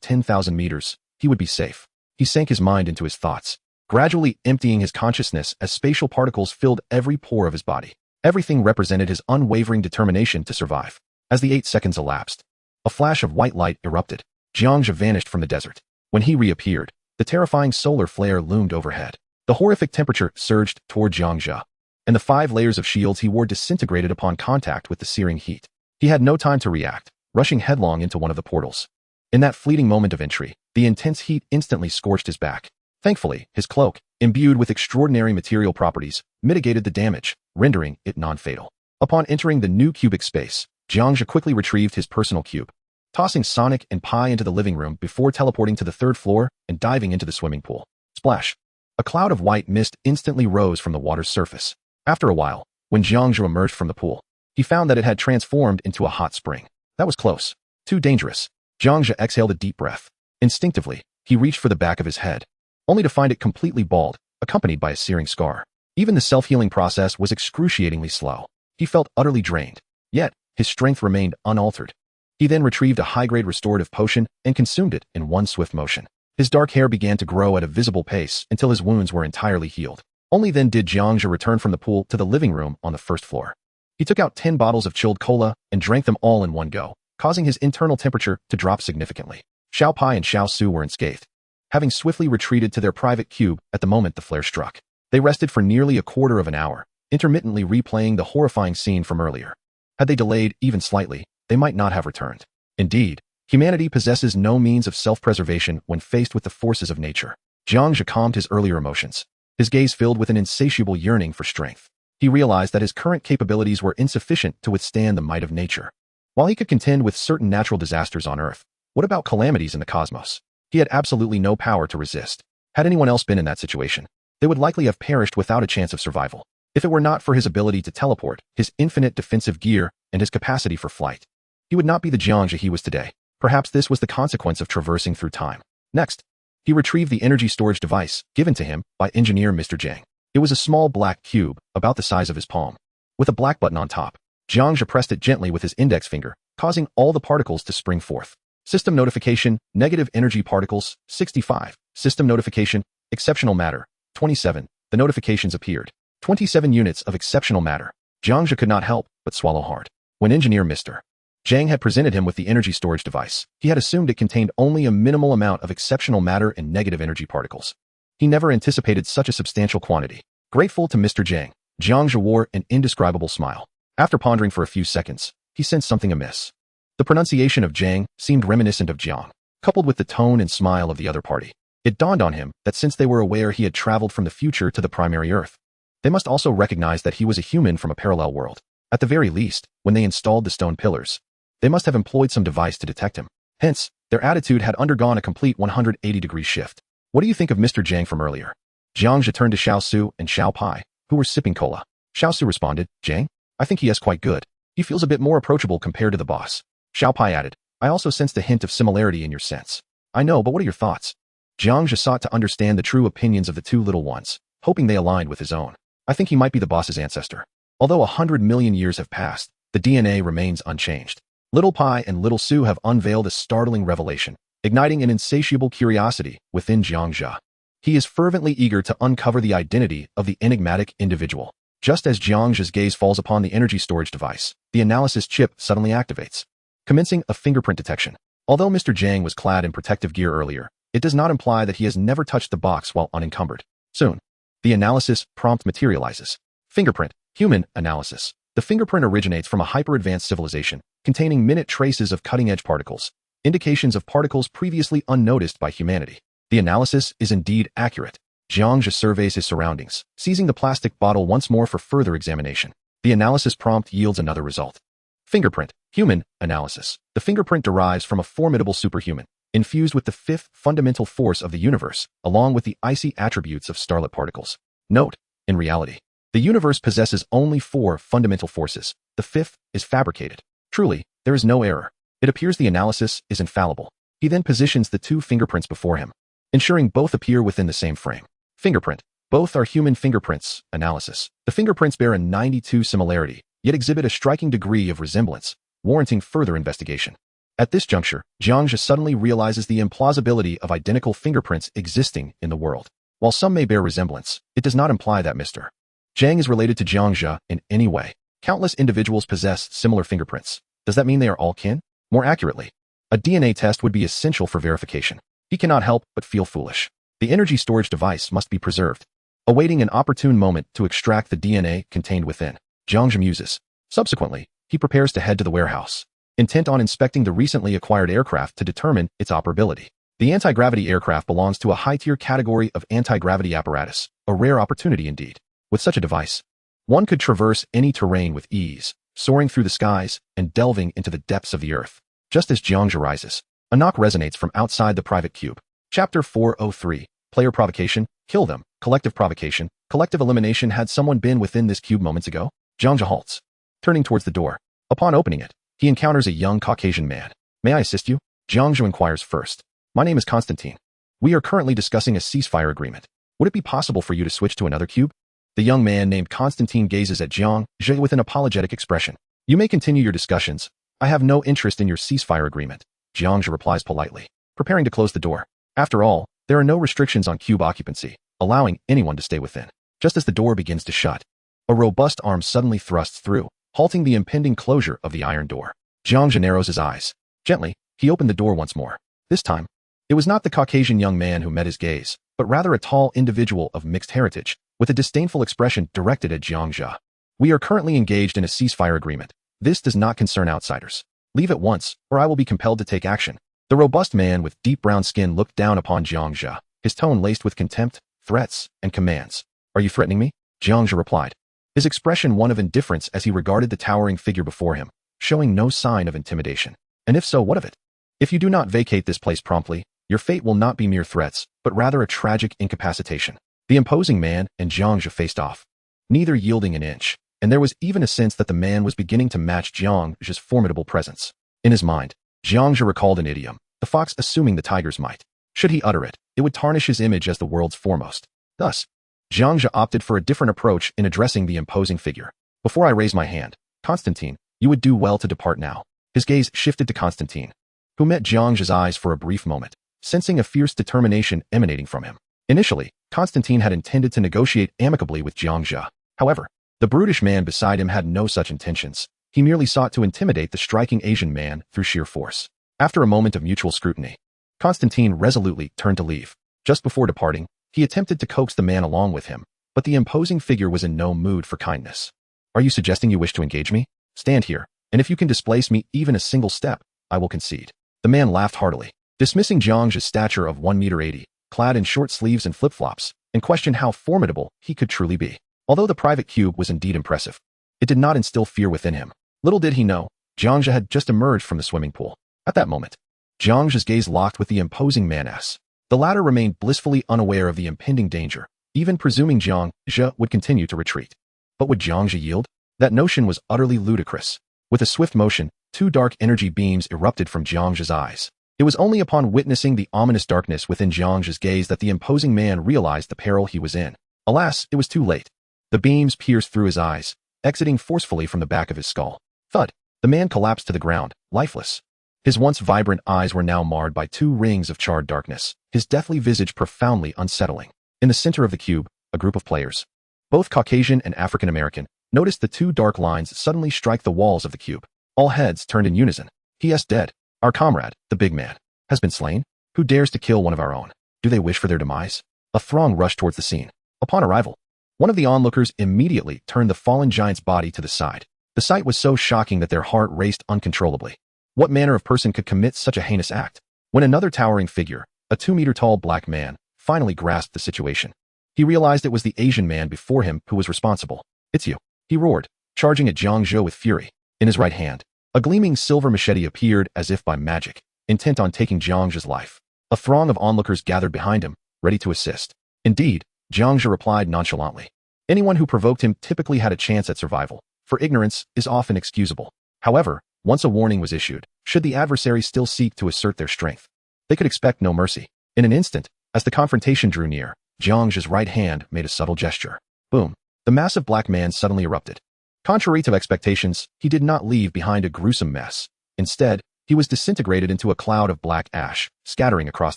10,000 meters, he would be safe. He sank his mind into his thoughts, gradually emptying his consciousness as spatial particles filled every pore of his body. Everything represented his unwavering determination to survive. As the 8 seconds elapsed, a flash of white light erupted. Jiang Zhe vanished from the desert. When he reappeared, the terrifying solar flare loomed overhead. The horrific temperature surged toward Jiang Zhe, and the 5 layers of shields he wore disintegrated upon contact with the searing heat. He had no time to react, rushing headlong into one of the portals. In that fleeting moment of entry, the intense heat instantly scorched his back. Thankfully, his cloak, imbued with extraordinary material properties, mitigated the damage, rendering it non-fatal. Upon entering the new cubic space, Jiang Zhe quickly retrieved his personal cube, tossing Sonic and Pi into the living room before teleporting to the 3rd floor and diving into the swimming pool. Splash! A cloud of white mist instantly rose from the water's surface. After a while, when Jiang Zhe emerged from the pool, he found that it had transformed into a hot spring. That was close. Too dangerous. Jiang Zhe exhaled a deep breath. Instinctively, he reached for the back of his head, only to find it completely bald, accompanied by a searing scar. Even the self-healing process was excruciatingly slow. He felt utterly drained, yet his strength remained unaltered. He then retrieved a high-grade restorative potion and consumed it in one swift motion. His dark hair began to grow at a visible pace until his wounds were entirely healed. Only then did Jiang Zhe return from the pool to the living room on the 1st floor. He took out 10 bottles of chilled cola and drank them all in one go, causing his internal temperature to drop significantly. Xiao Pai and Xiao Su were unscathed, having swiftly retreated to their private cube at the moment the flare struck. They rested for nearly a quarter of an hour, intermittently replaying the horrifying scene from earlier. Had they delayed even slightly, they might not have returned. Indeed, humanity possesses no means of self-preservation when faced with the forces of nature. Jiang Zhe calmed his earlier emotions, his gaze filled with an insatiable yearning for strength. He realized that his current capabilities were insufficient to withstand the might of nature. While he could contend with certain natural disasters on Earth, what about calamities in the cosmos? He had absolutely no power to resist. Had anyone else been in that situation, they would likely have perished without a chance of survival. If it were not for his ability to teleport, his infinite defensive gear, and his capacity for flight, he would not be the Jiang Zhe he was today. Perhaps this was the consequence of traversing through time. Next, he retrieved the energy storage device given to him by engineer Mr. Jiang. It was a small black cube, about the size of his palm, with a black button on top. Jiang Zhe pressed it gently with his index finger, causing all the particles to spring forth. System notification, negative energy particles, 65. System notification, exceptional matter, 27. The notifications appeared. 27 units of exceptional matter. Jiang Zhe could not help but swallow hard. When engineer Mr. Jiang had presented him with the energy storage device, he had assumed it contained only a minimal amount of exceptional matter and negative energy particles. He never anticipated such a substantial quantity. Grateful to Mr. Jiang Zhe wore an indescribable smile. After pondering for a few seconds, he sensed something amiss. The pronunciation of Jiang seemed reminiscent of Jiang, coupled with the tone and smile of the other party. It dawned on him that since they were aware he had traveled from the future to the primary Earth, they must also recognize that he was a human from a parallel world. At the very least, when they installed the stone pillars, they must have employed some device to detect him. Hence, their attitude had undergone a complete 180-degree shift. What do you think of Mr. Jiang from earlier? Jiang Zhe turned to Xiao Su and Xiao Pai, who were sipping cola. Xiao Su responded, Jiang, I think he is quite good. He feels a bit more approachable compared to the boss. Xiao Pai added, I also sensed a hint of similarity in your sense. I know, but what are your thoughts? Jiang Zhe sought to understand the true opinions of the two little ones, hoping they aligned with his own. I think he might be the boss's ancestor. Although 100 million years have passed, the DNA remains unchanged. Little Pai and Little Sue have unveiled a startling revelation, igniting an insatiable curiosity within Jiang Zhe. He is fervently eager to uncover the identity of the enigmatic individual. Just as Jiang Zhe's gaze falls upon the energy storage device, the analysis chip suddenly activates, commencing a fingerprint detection. Although Mr. Jiang was clad in protective gear earlier, it does not imply that he has never touched the box while unencumbered. Soon, the analysis prompt materializes. Fingerprint, human analysis. The fingerprint originates from a hyper-advanced civilization, containing minute traces of cutting-edge particles, indications of particles previously unnoticed by humanity. The analysis is indeed accurate. Jiang Zhe surveys his surroundings, seizing the plastic bottle once more for further examination. The analysis prompt yields another result. Fingerprint, human analysis. The fingerprint derives from a formidable superhuman, infused with the fifth fundamental force of the universe, along with the icy attributes of starlit particles. Note, in reality, the universe possesses only 4 fundamental forces. The fifth is fabricated. Truly, there is no error. It appears the analysis is infallible. He then positions the 2 fingerprints before him, ensuring both appear within the same frame. Fingerprint. Both are human fingerprints. Analysis. The fingerprints bear a 92 similarity, yet exhibit a striking degree of resemblance, warranting further investigation. At this juncture, Jiang Zhe suddenly realizes the implausibility of identical fingerprints existing in the world. While some may bear resemblance, it does not imply that Mr. Jiang is related to Jiang Zhe in any way. Countless individuals possess similar fingerprints. Does that mean they are all kin? More accurately, a DNA test would be essential for verification. He cannot help but feel foolish. The energy storage device must be preserved, awaiting an opportune moment to extract the DNA contained within. Jiang Zhe muses. Subsequently, he prepares to head to the warehouse, intent on inspecting the recently acquired aircraft to determine its operability. The anti-gravity aircraft belongs to a high-tier category of anti-gravity apparatus, a rare opportunity indeed. With such a device, one could traverse any terrain with ease, soaring through the skies and delving into the depths of the earth. Just as Jiang Zhe rises, a knock resonates from outside the private cube. Chapter 403. Player provocation. Kill them. Collective provocation. Collective elimination. Had someone been within this cube moments ago? Jiang Zhe halts, turning towards the door. Upon opening it, he encounters a young Caucasian man. May I assist you? Jiang Zhe inquires first. My name is Constantine. We are currently discussing a ceasefire agreement. Would it be possible for you to switch to another cube? The young man named Constantine gazes at Jiang Zhe with an apologetic expression. You may continue your discussions. I have no interest in your ceasefire agreement. Jiang Zhe replies politely, preparing to close the door. After all, there are no restrictions on cube occupancy, allowing anyone to stay within. Just as the door begins to shut, a robust arm suddenly thrusts through, halting the impending closure of the iron door. Jiang Zhe narrows his eyes. Gently, he opened the door once more. This time, it was not the Caucasian young man who met his gaze, but rather a tall individual of mixed heritage, with a disdainful expression directed at Jiang Zhe. We are currently engaged in a ceasefire agreement. This does not concern outsiders. Leave at once, or I will be compelled to take action. The robust man with deep brown skin looked down upon Jiang Zhe, his tone laced with contempt, threats, and commands. Are you threatening me? Jiang Zhe replied, his expression one of indifference as he regarded the towering figure before him, showing no sign of intimidation. And if so, what of it? If you do not vacate this place promptly, your fate will not be mere threats, but rather a tragic incapacitation. The imposing man and Jiang Zhe faced off, neither yielding an inch, and there was even a sense that the man was beginning to match Jiang Zhe's formidable presence. In his mind, Jiang Zhe recalled an idiom, the fox assuming the tiger's might. Should he utter it, it would tarnish his image as the world's foremost. Thus, Jiang Zhe opted for a different approach in addressing the imposing figure. Before I raise my hand, Constantine, you would do well to depart now. His gaze shifted to Constantine, who met Jiang Zhe's eyes for a brief moment, sensing a fierce determination emanating from him. Initially, Constantine had intended to negotiate amicably with Jiang Zhe. However, the brutish man beside him had no such intentions. He merely sought to intimidate the striking Asian man through sheer force. After a moment of mutual scrutiny, Constantine resolutely turned to leave. Just before departing, he attempted to coax the man along with him, but the imposing figure was in no mood for kindness. Are you suggesting you wish to engage me? Stand here, and if you can displace me even a single step, I will concede. The man laughed heartily, dismissing Jiang Zhe's stature of 1.80 m, clad in short sleeves and flip-flops, and questioned how formidable he could truly be. Although the private cube was indeed impressive, it did not instill fear within him. Little did he know, Jiang Zhe had just emerged from the swimming pool. At that moment, Jiang Zhe's gaze locked with the imposing man-ass. The latter remained blissfully unaware of the impending danger, even presuming Jiang Zhe would continue to retreat. But would Jiang Zhe yield? That notion was utterly ludicrous. With a swift motion, 2 dark energy beams erupted from Jiang Zhe's eyes. It was only upon witnessing the ominous darkness within Jiang Zhe's gaze that the imposing man realized the peril he was in. Alas, it was too late. The beams pierced through his eyes, exiting forcefully from the back of his skull. Thud. The man collapsed to the ground, lifeless. His once vibrant eyes were now marred by 2 rings of charred darkness, his deathly visage profoundly unsettling. In the center of the cube, a group of players, both Caucasian and African American, noticed the 2 dark lines suddenly strike the walls of the cube. All heads turned in unison. He is dead. Our comrade, the big man, has been slain. Who dares to kill one of our own? Do they wish for their demise? A throng rushed towards the scene. Upon arrival, one of the onlookers immediately turned the fallen giant's body to the side. The sight was so shocking that their heart raced uncontrollably. What manner of person could commit such a heinous act? When another towering figure, a 2-meter-tall black man, finally grasped the situation, he realized it was the Asian man before him who was responsible. "It's you," he roared, charging at Jiang Zhe with fury. In his right hand, a gleaming silver machete appeared as if by magic, intent on taking Jiang Zhe's life. A throng of onlookers gathered behind him, ready to assist. Indeed, Jiang Zhe replied nonchalantly. Anyone who provoked him typically had a chance at survival, for ignorance is often excusable. However, once a warning was issued, should the adversary still seek to assert their strength, they could expect no mercy. In an instant, as the confrontation drew near, Jiang Zhe's right hand made a subtle gesture. Boom. The massive black man suddenly erupted. Contrary to expectations, he did not leave behind a gruesome mess. Instead, he was disintegrated into a cloud of black ash, scattering across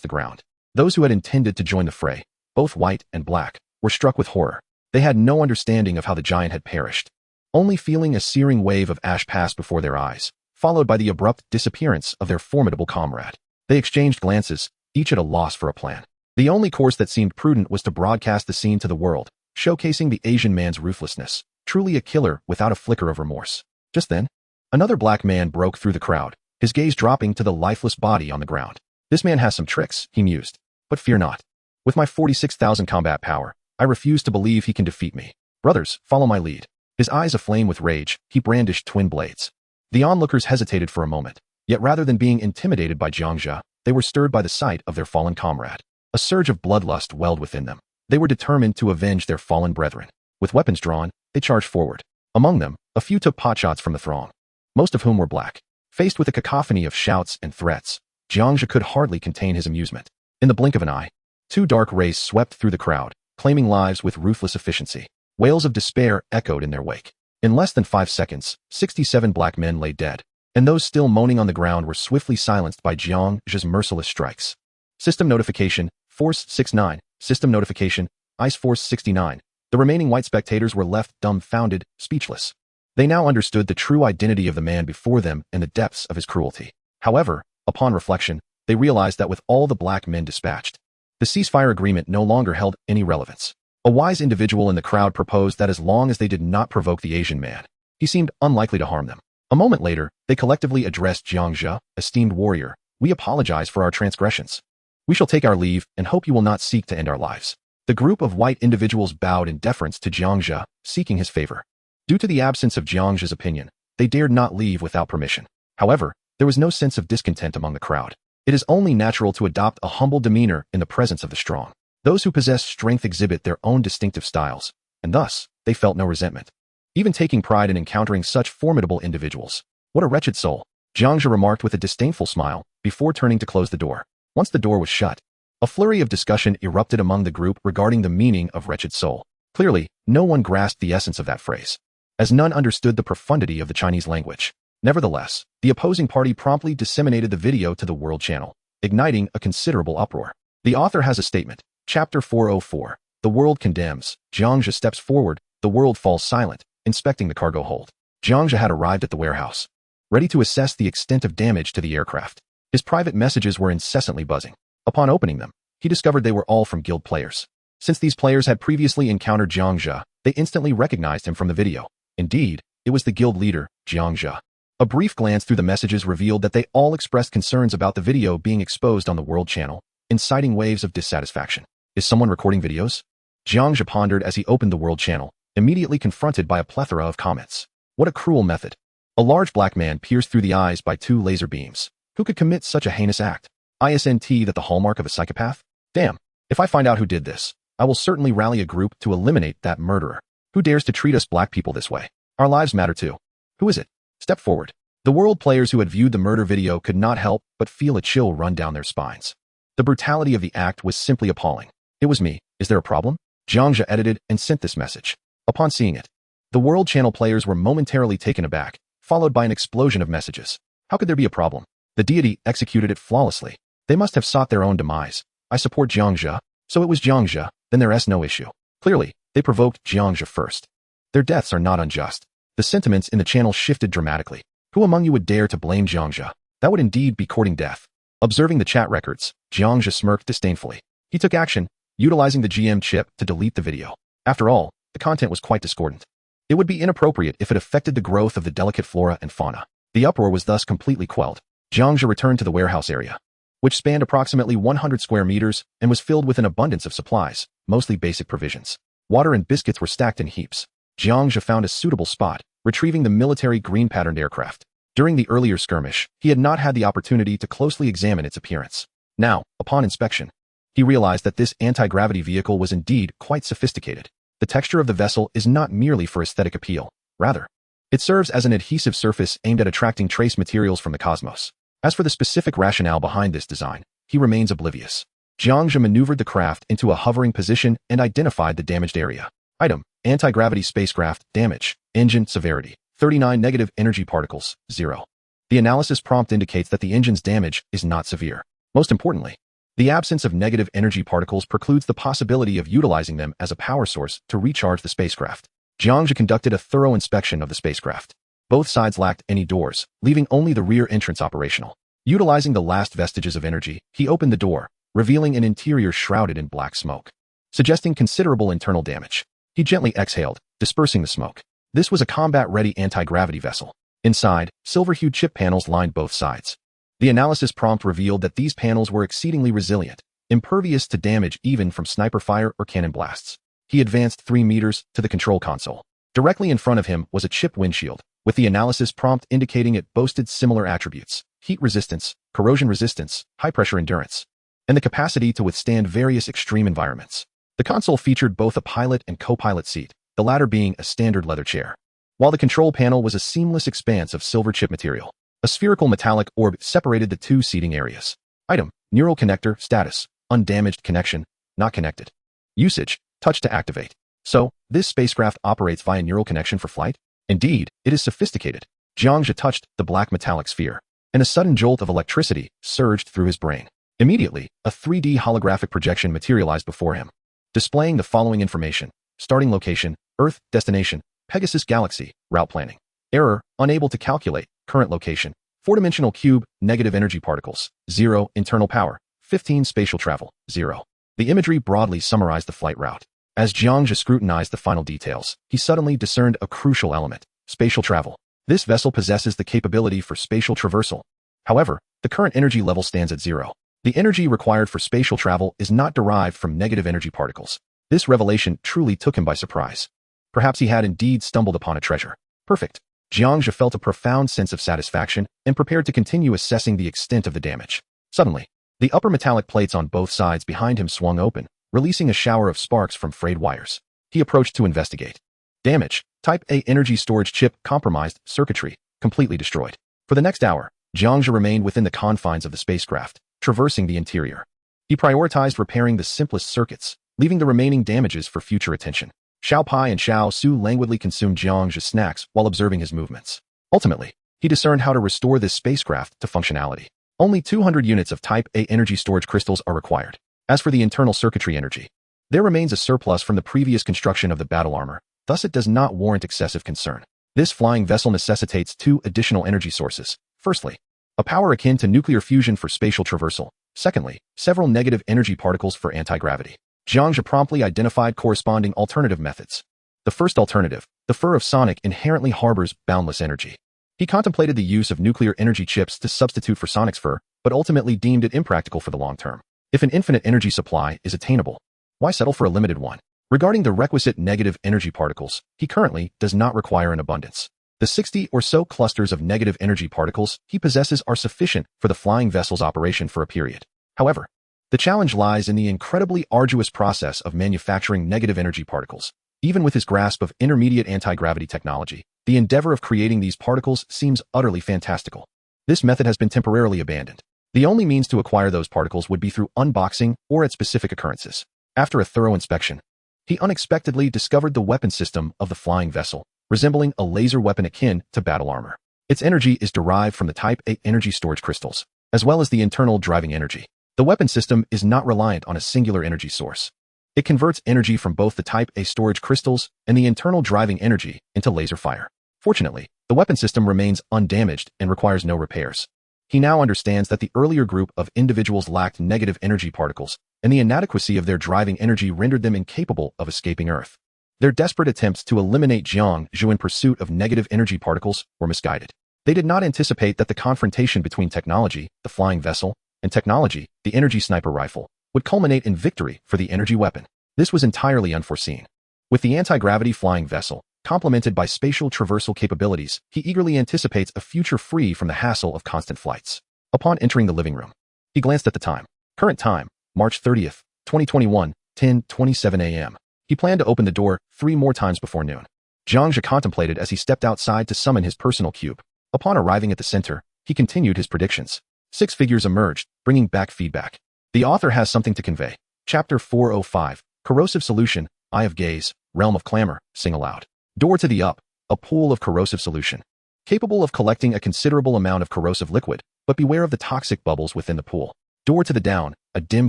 the ground. Those who had intended to join the fray, both white and black, were struck with horror. They had no understanding of how the giant had perished, only feeling a searing wave of ash pass before their eyes, followed by the abrupt disappearance of their formidable comrade. They exchanged glances, each at a loss for a plan. The only course that seemed prudent was to broadcast the scene to the world, showcasing the Asian man's ruthlessness, truly a killer without a flicker of remorse. Just then, another black man broke through the crowd, his gaze dropping to the lifeless body on the ground. This man has some tricks, he mused. But fear not. With my 46,000 combat power, I refuse to believe he can defeat me. Brothers, follow my lead. His eyes aflame with rage, he brandished twin blades. The onlookers hesitated for a moment, yet rather than being intimidated by Jiang Zhe, they were stirred by the sight of their fallen comrade. A surge of bloodlust welled within them. They were determined to avenge their fallen brethren. With weapons drawn, they charged forward. Among them, a few took potshots from the throng, most of whom were black. Faced with a cacophony of shouts and threats, Jiang Zhe could hardly contain his amusement. In the blink of an eye, 2 dark rays swept through the crowd, claiming lives with ruthless efficiency. Wails of despair echoed in their wake. In less than 5 seconds, 67 black men lay dead, and those still moaning on the ground were swiftly silenced by Jiang Zhe's merciless strikes. System notification, Force 69. System notification, Ice Force 69. The remaining white spectators were left dumbfounded, speechless. They now understood the true identity of the man before them and the depths of his cruelty. However, upon reflection, they realized that with all the black men dispatched, the ceasefire agreement no longer held any relevance. A wise individual in the crowd proposed that as long as they did not provoke the Asian man, he seemed unlikely to harm them. A moment later, they collectively addressed Jiang Zhe, esteemed warrior. We apologize for our transgressions. We shall take our leave and hope you will not seek to end our lives. The group of white individuals bowed in deference to Jiang Zhe, seeking his favor. Due to the absence of Jiang Zhe's opinion, they dared not leave without permission. However, there was no sense of discontent among the crowd. It is only natural to adopt a humble demeanor in the presence of the strong. Those who possess strength exhibit their own distinctive styles, and thus, they felt no resentment, even taking pride in encountering such formidable individuals. What a wretched soul, Jiang Zhe remarked with a disdainful smile, before turning to close the door. Once the door was shut, a flurry of discussion erupted among the group regarding the meaning of wretched soul. Clearly, no one grasped the essence of that phrase, as none understood the profundity of the Chinese language. Nevertheless, the opposing party promptly disseminated the video to the World Channel, igniting a considerable uproar. The author has a statement. Chapter 404. The world condemns. Jiang Zhe steps forward. The world falls silent, inspecting the cargo hold. Jiang Zhe had arrived at the warehouse, ready to assess the extent of damage to the aircraft. His private messages were incessantly buzzing. Upon opening them, he discovered they were all from guild players. Since these players had previously encountered Jiang Zhe, they instantly recognized him from the video. Indeed, it was the guild leader, Jiang Zhe. A brief glance through the messages revealed that they all expressed concerns about the video being exposed on the World Channel, inciting waves of dissatisfaction. Is someone recording videos? Jiang Zhe pondered as he opened the World Channel, immediately confronted by a plethora of comments. What a cruel method. A large black man pierced through the eyes by 2 laser beams. Who could commit such a heinous act? Isn't that the hallmark of a psychopath? Damn. If I find out who did this, I will certainly rally a group to eliminate that murderer. Who dares to treat us black people this way? Our lives matter too. Who is it? Step forward. The world players who had viewed the murder video could not help but feel a chill run down their spines. The brutality of the act was simply appalling. It was me. Is there a problem? Jiang Zhe edited and sent this message. Upon seeing it, the World Channel players were momentarily taken aback, followed by an explosion of messages. How could there be a problem? The deity executed it flawlessly. They must have sought their own demise. I support Jiang Zhe. So it was Jiang Zhe, then there's no issue. Clearly, they provoked Jiang Zhe first. Their deaths are not unjust. The sentiments in the channel shifted dramatically. Who among you would dare to blame Jiang Zhe? That would indeed be courting death. Observing the chat records, Jiang Zhe smirked disdainfully. He took action, utilizing the GM chip to delete the video. After all, the content was quite discordant. It would be inappropriate if it affected the growth of the delicate flora and fauna. The uproar was thus completely quelled. Jiang Zhe returned to the warehouse area, which spanned approximately 100 square meters and was filled with an abundance of supplies, mostly basic provisions. Water and biscuits were stacked in heaps. Jiang Zhe found a suitable spot, retrieving the military green-patterned aircraft. During the earlier skirmish, he had not had the opportunity to closely examine its appearance. Now, upon inspection, he realized that this anti-gravity vehicle was indeed quite sophisticated. The texture of the vessel is not merely for aesthetic appeal. Rather, it serves as an adhesive surface aimed at attracting trace materials from the cosmos. As for the specific rationale behind this design, he remains oblivious. Jiang Zhe maneuvered the craft into a hovering position and identified the damaged area. Item: Anti-gravity spacecraft, damage, engine, severity, 39 negative energy particles, 0. The analysis prompt indicates that the engine's damage is not severe. Most importantly, the absence of negative energy particles precludes the possibility of utilizing them as a power source to recharge the spacecraft. Jiang Zhe conducted a thorough inspection of the spacecraft. Both sides lacked any doors, leaving only the rear entrance operational. Utilizing the last vestiges of energy, he opened the door, revealing an interior shrouded in black smoke, suggesting considerable internal damage. He gently exhaled, dispersing the smoke. This was a combat-ready anti-gravity vessel. Inside, silver-hued chip panels lined both sides. The analysis prompt revealed that these panels were exceedingly resilient, impervious to damage even from sniper fire or cannon blasts. He advanced 3 meters to the control console. Directly in front of him was a chip windshield, with the analysis prompt indicating it boasted similar attributes: heat resistance, corrosion resistance, high-pressure endurance, and the capacity to withstand various extreme environments. The console featured both a pilot and co-pilot seat, the latter being a standard leather chair, while the control panel was a seamless expanse of silver chip material. A spherical metallic orb separated the two seating areas. Item: Neural connector, status: undamaged connection, not connected. Usage: touch to activate. So, this spacecraft operates via neural connection for flight? Indeed, it is sophisticated. Jiang Zhe touched the black metallic sphere, and a sudden jolt of electricity surged through his brain. Immediately, a 3D holographic projection materialized before him, displaying the following information: starting location, Earth, destination, Pegasus Galaxy, route planning. Error: unable to calculate, current location, 4-dimensional cube, negative energy particles, 0, internal power, 15, spatial travel, 0. The imagery broadly summarized the flight route. As Jiang Zhe scrutinized the final details, he suddenly discerned a crucial element: spatial travel. This vessel possesses the capability for spatial traversal. However, the current energy level stands at 0. The energy required for spatial travel is not derived from negative energy particles. This revelation truly took him by surprise. Perhaps he had indeed stumbled upon a treasure. Perfect. Jiang Zhe felt a profound sense of satisfaction and prepared to continue assessing the extent of the damage. Suddenly, the upper metallic plates on both sides behind him swung open, releasing a shower of sparks from frayed wires. He approached to investigate. Damage: Type A energy storage chip compromised, circuitry completely destroyed. For the next hour, Jiang Zhe remained within the confines of the spacecraft, traversing the interior. He prioritized repairing the simplest circuits, leaving the remaining damages for future attention. Xiao Pai and Xiao Su languidly consumed Jiang Zhe's snacks while observing his movements. Ultimately, he discerned how to restore this spacecraft to functionality. Only 200 units of Type A energy storage crystals are required. As for the internal circuitry energy, there remains a surplus from the previous construction of the battle armor, thus it does not warrant excessive concern. This flying vessel necessitates 2 additional energy sources. Firstly, a power akin to nuclear fusion for spatial traversal. Secondly, several negative energy particles for anti-gravity. Jiang Zhe promptly identified corresponding alternative methods. The first alternative, the fur of Sonic, inherently harbors boundless energy. He contemplated the use of nuclear energy chips to substitute for Sonic's fur, but ultimately deemed it impractical for the long term. If an infinite energy supply is attainable, why settle for a limited one? Regarding the requisite negative energy particles, he currently does not require an abundance. The 60 or so clusters of negative energy particles he possesses are sufficient for the flying vessel's operation for a period. However, the challenge lies in the incredibly arduous process of manufacturing negative energy particles. Even with his grasp of intermediate anti-gravity technology, the endeavor of creating these particles seems utterly fantastical. This method has been temporarily abandoned. The only means to acquire those particles would be through unboxing or at specific occurrences. After a thorough inspection, he unexpectedly discovered the weapon system of the flying vessel, resembling a laser weapon akin to battle armor. Its energy is derived from the Type A energy storage crystals, as well as the internal driving energy. The weapon system is not reliant on a singular energy source. It converts energy from both the Type A storage crystals and the internal driving energy into laser fire. Fortunately, the weapon system remains undamaged and requires no repairs. He now understands that the earlier group of individuals lacked negative energy particles, and the inadequacy of their driving energy rendered them incapable of escaping Earth. Their desperate attempts to eliminate Jiang Zhe in pursuit of negative energy particles were misguided. They did not anticipate that the confrontation between technology, the flying vessel, and technology, the energy sniper rifle, would culminate in victory for the energy weapon. This was entirely unforeseen. With the anti-gravity flying vessel, complemented by spatial traversal capabilities, he eagerly anticipates a future free from the hassle of constant flights. Upon entering the living room, he glanced at the time. Current time, March 30th, 2021, 10:27 a.m. He planned to open the door 3 more times before noon. Jiang Zhe contemplated as he stepped outside to summon his personal cube. Upon arriving at the center, he continued his predictions. 6 figures emerged, bringing back feedback. The author has something to convey. Chapter 405, Corrosive Solution, Eye of Gaze, Realm of Clamor, Sing Aloud. Door to the up, a pool of corrosive solution. Capable of collecting a considerable amount of corrosive liquid, but beware of the toxic bubbles within the pool. Door to the down, a dim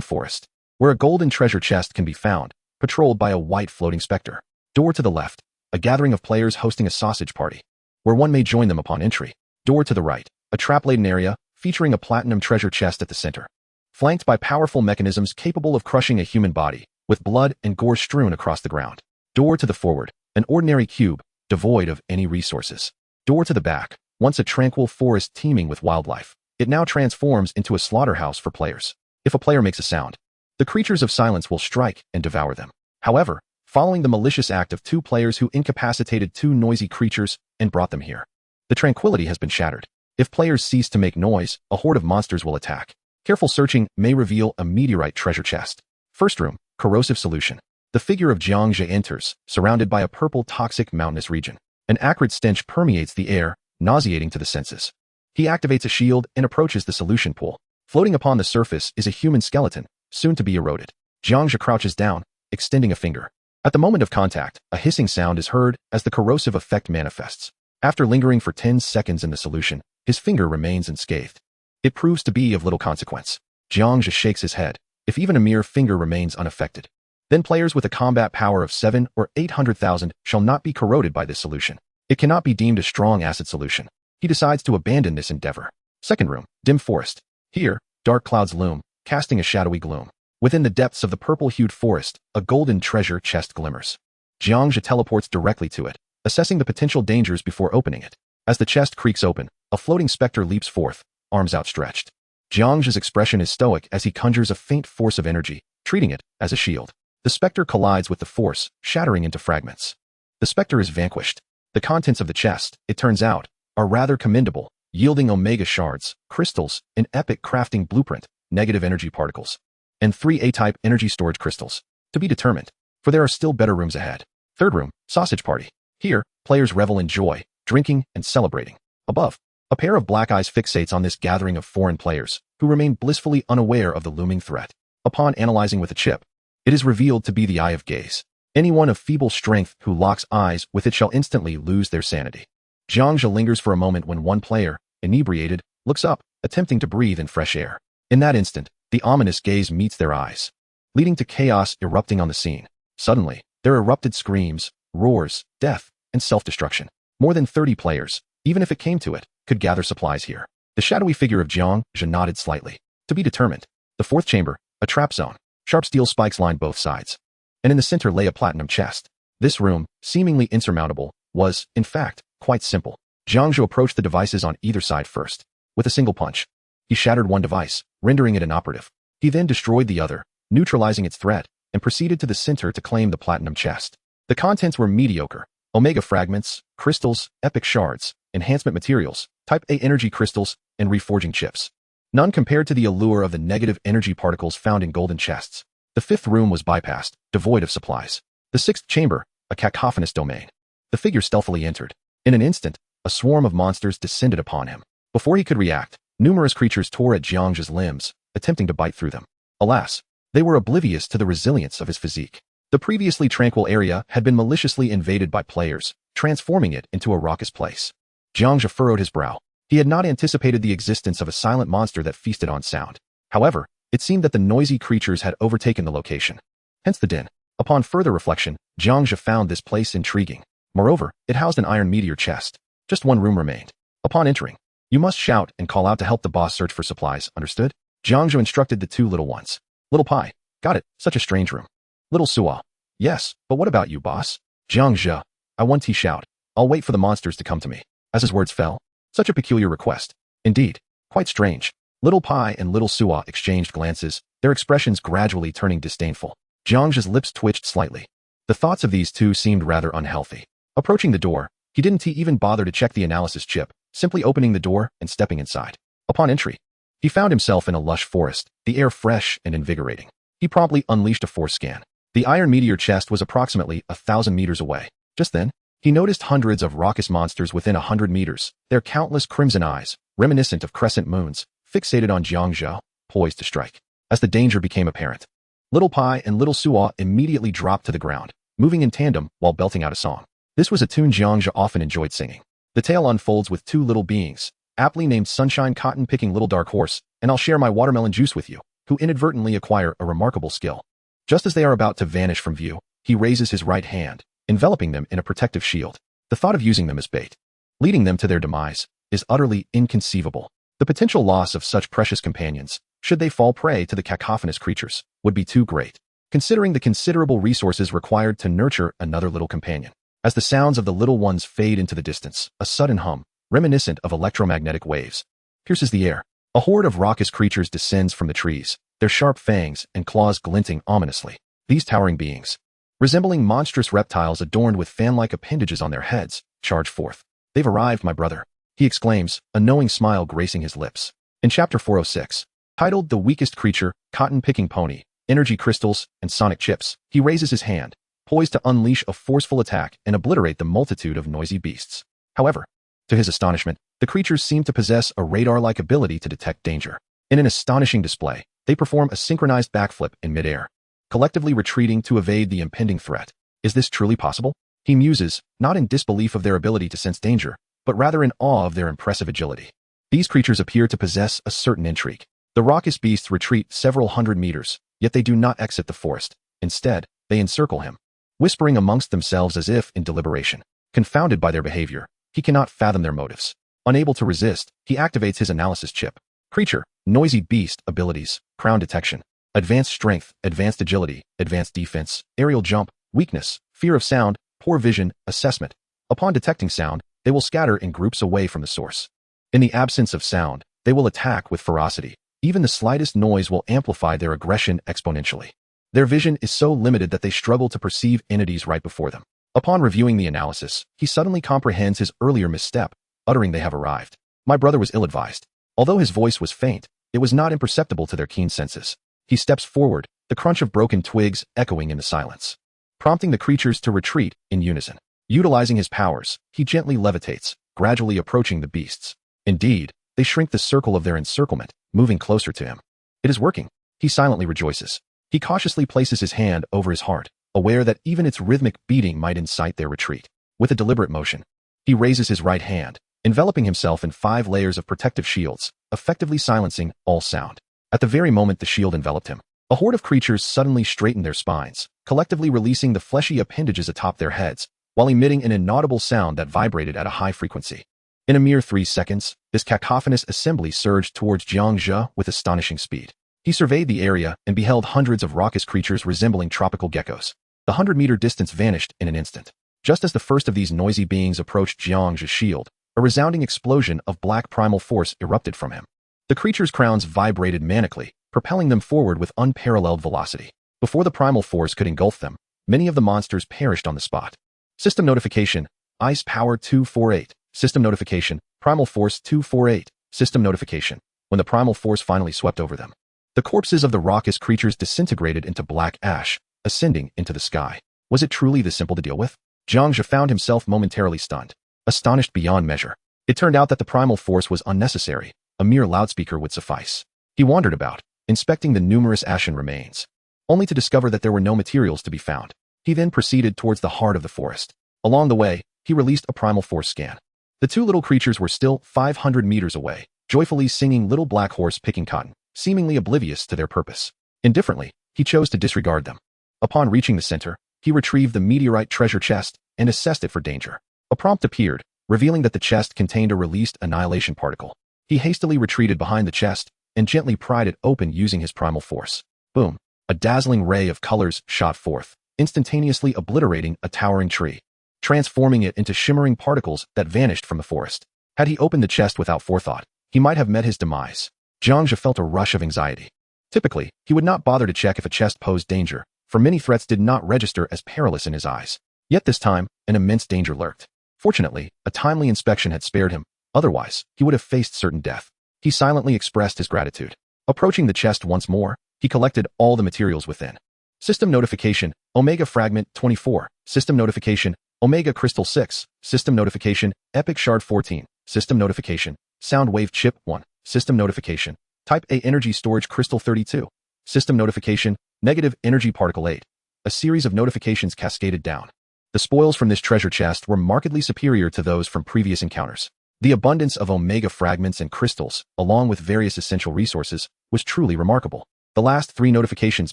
forest, where a golden treasure chest can be found, patrolled by a white floating specter. Door to the left, a gathering of players hosting a sausage party, where one may join them upon entry. Door to the right, a trap-laden area, featuring a platinum treasure chest at the center. Flanked by powerful mechanisms capable of crushing a human body, with blood and gore strewn across the ground. Door to the forward, an ordinary cube, devoid of any resources. Door to the back, once a tranquil forest teeming with wildlife, it now transforms into a slaughterhouse for players. If a player makes a sound, the creatures of silence will strike and devour them. However, following the malicious act of 2 players who incapacitated 2 noisy creatures and brought them here, the tranquility has been shattered. If players cease to make noise, a horde of monsters will attack. Careful searching may reveal a meteorite treasure chest. First room, corrosive solution. The figure of Jiang Zhe enters, surrounded by a purple toxic mountainous region. An acrid stench permeates the air, nauseating to the senses. He activates a shield and approaches the solution pool. Floating upon the surface is a human skeleton, soon to be eroded. Jiang Zhe crouches down, extending a finger. At the moment of contact, a hissing sound is heard as the corrosive effect manifests. After lingering for 10 seconds in the solution, his finger remains unscathed. It proves to be of little consequence. Jiang Zhe shakes his head. If even a mere finger remains unaffected, then players with a combat power of 7 or 800,000 shall not be corroded by this solution. It cannot be deemed a strong acid solution. He decides to abandon this endeavor. Second room, dim forest. Here, dark clouds loom, casting a shadowy gloom. Within the depths of the purple-hued forest, a golden treasure chest glimmers. Jiang Zhe teleports directly to it, assessing the potential dangers before opening it. As the chest creaks open, a floating specter leaps forth, arms outstretched. Jiang Zhe's expression is stoic as he conjures a faint force of energy, treating it as a shield. The specter collides with the force, shattering into fragments. The specter is vanquished. The contents of the chest, it turns out, are rather commendable, yielding omega shards, crystals, an epic crafting blueprint, negative energy particles, and 3 A-type energy storage crystals. To be determined, for there are still better rooms ahead. Third room, sausage party. Here, players revel in joy, drinking, and celebrating. Above, a pair of black eyes fixates on this gathering of foreign players, who remain blissfully unaware of the looming threat. Upon analyzing with a chip, it is revealed to be the Eye of Gaze. Anyone of feeble strength who locks eyes with it shall instantly lose their sanity. Jiang Zhe lingers for a moment when one player, inebriated, looks up, attempting to breathe in fresh air. In that instant, the ominous gaze meets their eyes, leading to chaos erupting on the scene. Suddenly, there erupted screams, roars, death, and self-destruction. More than 30 players, even if it came to it, could gather supplies here. The shadowy figure of Jiang Zhe nodded slightly. To be determined. The fourth chamber, a trap zone. Sharp steel spikes lined both sides. And in the center lay a platinum chest. This room, seemingly insurmountable, was, in fact, quite simple. Jiang Zhe approached the devices on either side first. With a single punch, he shattered one device, rendering it inoperative. He then destroyed the other, neutralizing its threat, and proceeded to the center to claim the platinum chest. The contents were mediocre. Omega fragments, crystals, epic shards, enhancement materials, Type A energy crystals, and reforging chips. None compared to the allure of the negative energy particles found in golden chests. The fifth room was bypassed, devoid of supplies. The sixth chamber, a cacophonous domain. The figure stealthily entered. In an instant, a swarm of monsters descended upon him. Before he could react, numerous creatures tore at Jiang Zhe's limbs, attempting to bite through them. Alas, they were oblivious to the resilience of his physique. The previously tranquil area had been maliciously invaded by players, transforming it into a raucous place. Jiang Zhe furrowed his brow. He had not anticipated the existence of a silent monster that feasted on sound. However, it seemed that the noisy creatures had overtaken the location. Hence the din. Upon further reflection, Jiang Zhe found this place intriguing. Moreover, it housed an iron meteor chest. Just one room remained. Upon entering, you must shout and call out to help the boss search for supplies, understood? Jiang Zhe instructed the two little ones. Little Pai, got it, such a strange room. Little Suo, yes, but what about you, boss? Jiang Zhe, I want to shout. I'll wait for the monsters to come to me. As his words fell, such a peculiar request. Indeed, quite strange. Little Pai and Little Suo exchanged glances, their expressions gradually turning disdainful. Jiang Zhe's lips twitched slightly. The thoughts of these two seemed rather unhealthy. Approaching the door, he didn't even bother to check the analysis chip, simply opening the door and stepping inside. Upon entry, he found himself in a lush forest, the air fresh and invigorating. He promptly unleashed a force scan. The iron meteor chest was approximately 1,000 meters away. Just then, he noticed hundreds of raucous monsters within 100 meters, their countless crimson eyes, reminiscent of crescent moons, fixated on Jiang Zhe, poised to strike. As the danger became apparent, Little Pai and Little Suo immediately dropped to the ground, moving in tandem while belting out a song. This was a tune Jiang Zhe often enjoyed singing. The tale unfolds with two little beings, aptly named Sunshine Cotton Picking Little Dark Horse, and I'll share my watermelon juice with you, who inadvertently acquire a remarkable skill. Just as they are about to vanish from view, he raises his right hand, enveloping them in a protective shield. The thought of using them as bait, leading them to their demise, is utterly inconceivable. The potential loss of such precious companions, should they fall prey to the cacophonous creatures, would be too great, considering the considerable resources required to nurture another little companion. As the sounds of the little ones fade into the distance, a sudden hum, reminiscent of electromagnetic waves, pierces the air. A horde of raucous creatures descends from the trees, their sharp fangs and claws glinting ominously. These towering beings, resembling monstrous reptiles adorned with fan-like appendages on their heads, charge forth. They've arrived, my brother, he exclaims, a knowing smile gracing his lips. In Chapter 406, titled The Weakest Creature, Cotton-Picking Pony, Energy Crystals, and Sonic Chips, he raises his hand, poised to unleash a forceful attack and obliterate the multitude of noisy beasts. However, to his astonishment, the creatures seem to possess a radar-like ability to detect danger. In an astonishing display, they perform a synchronized backflip in midair, collectively retreating to evade the impending threat. Is this truly possible? He muses, not in disbelief of their ability to sense danger, but rather in awe of their impressive agility. These creatures appear to possess a certain intrigue. The raucous beasts retreat several hundred meters, yet they do not exit the forest. Instead, they encircle him, whispering amongst themselves as if in deliberation. Confounded by their behavior, he cannot fathom their motives. Unable to resist, he activates his analysis chip. Creature, noisy beast, abilities, crown detection, advanced strength, advanced agility, advanced defense, aerial jump, weakness, fear of sound, poor vision, assessment. Upon detecting sound, they will scatter in groups away from the source. In the absence of sound, they will attack with ferocity. Even the slightest noise will amplify their aggression exponentially. Their vision is so limited that they struggle to perceive entities right before them. Upon reviewing the analysis, he suddenly comprehends his earlier misstep, uttering they have arrived. My brother was ill-advised. Although his voice was faint, it was not imperceptible to their keen senses. He steps forward, the crunch of broken twigs echoing in the silence, prompting the creatures to retreat in unison. Utilizing his powers, he gently levitates, gradually approaching the beasts. Indeed, they shrink the circle of their encirclement, moving closer to him. It is working. He silently rejoices. He cautiously places his hand over his heart, aware that even its rhythmic beating might incite their retreat. With a deliberate motion, he raises his right hand, enveloping himself in 5 layers of protective shields, effectively silencing all sound. At the very moment the shield enveloped him, a horde of creatures suddenly straightened their spines, collectively releasing the fleshy appendages atop their heads, while emitting an inaudible sound that vibrated at a high frequency. In a mere 3 seconds, this cacophonous assembly surged towards Jiang Zhe with astonishing speed. He surveyed the area and beheld hundreds of raucous creatures resembling tropical geckos. The 100-meter distance vanished in an instant. Just as the first of these noisy beings approached Jiang Zhe's shield, a resounding explosion of black primal force erupted from him. The creatures' crowns vibrated manically, propelling them forward with unparalleled velocity. Before the primal force could engulf them, many of the monsters perished on the spot. System notification, Ice Power 248. System notification, Primal Force 248. System notification. When the primal force finally swept over them, the corpses of the raucous creatures disintegrated into black ash, ascending into the sky. Was it truly this simple to deal with? Jiang Zhe found himself momentarily stunned, astonished beyond measure. It turned out that the primal force was unnecessary. A mere loudspeaker would suffice. He wandered about, inspecting the numerous ashen remains, only to discover that there were no materials to be found. He then proceeded towards the heart of the forest. Along the way, he released a primal force scan. The two little creatures were still 500 meters away, joyfully singing Little Black Horse Picking Cotton, seemingly oblivious to their purpose. Indifferently, he chose to disregard them. Upon reaching the center, he retrieved the meteorite treasure chest and assessed it for danger. A prompt appeared, revealing that the chest contained a released annihilation particle. He hastily retreated behind the chest and gently pried it open using his primal force. Boom! A dazzling ray of colors shot forth, instantaneously obliterating a towering tree, transforming it into shimmering particles that vanished from the forest. Had he opened the chest without forethought, he might have met his demise. Jiang Zhe felt a rush of anxiety. Typically, he would not bother to check if a chest posed danger, for many threats did not register as perilous in his eyes. Yet this time, an immense danger lurked. Fortunately, a timely inspection had spared him, otherwise, he would have faced certain death. He silently expressed his gratitude. Approaching the chest once more, he collected all the materials within. System notification, Omega Fragment 24, System notification, Omega Crystal 6, System notification, Epic Shard 14, System notification, Sound Wave Chip 1, System notification, Type A Energy Storage Crystal 32, System notification, Negative Energy Particle 8. A series of notifications cascaded down. The spoils from this treasure chest were markedly superior to those from previous encounters. The abundance of Omega fragments and crystals, along with various essential resources, was truly remarkable. The last 3 notifications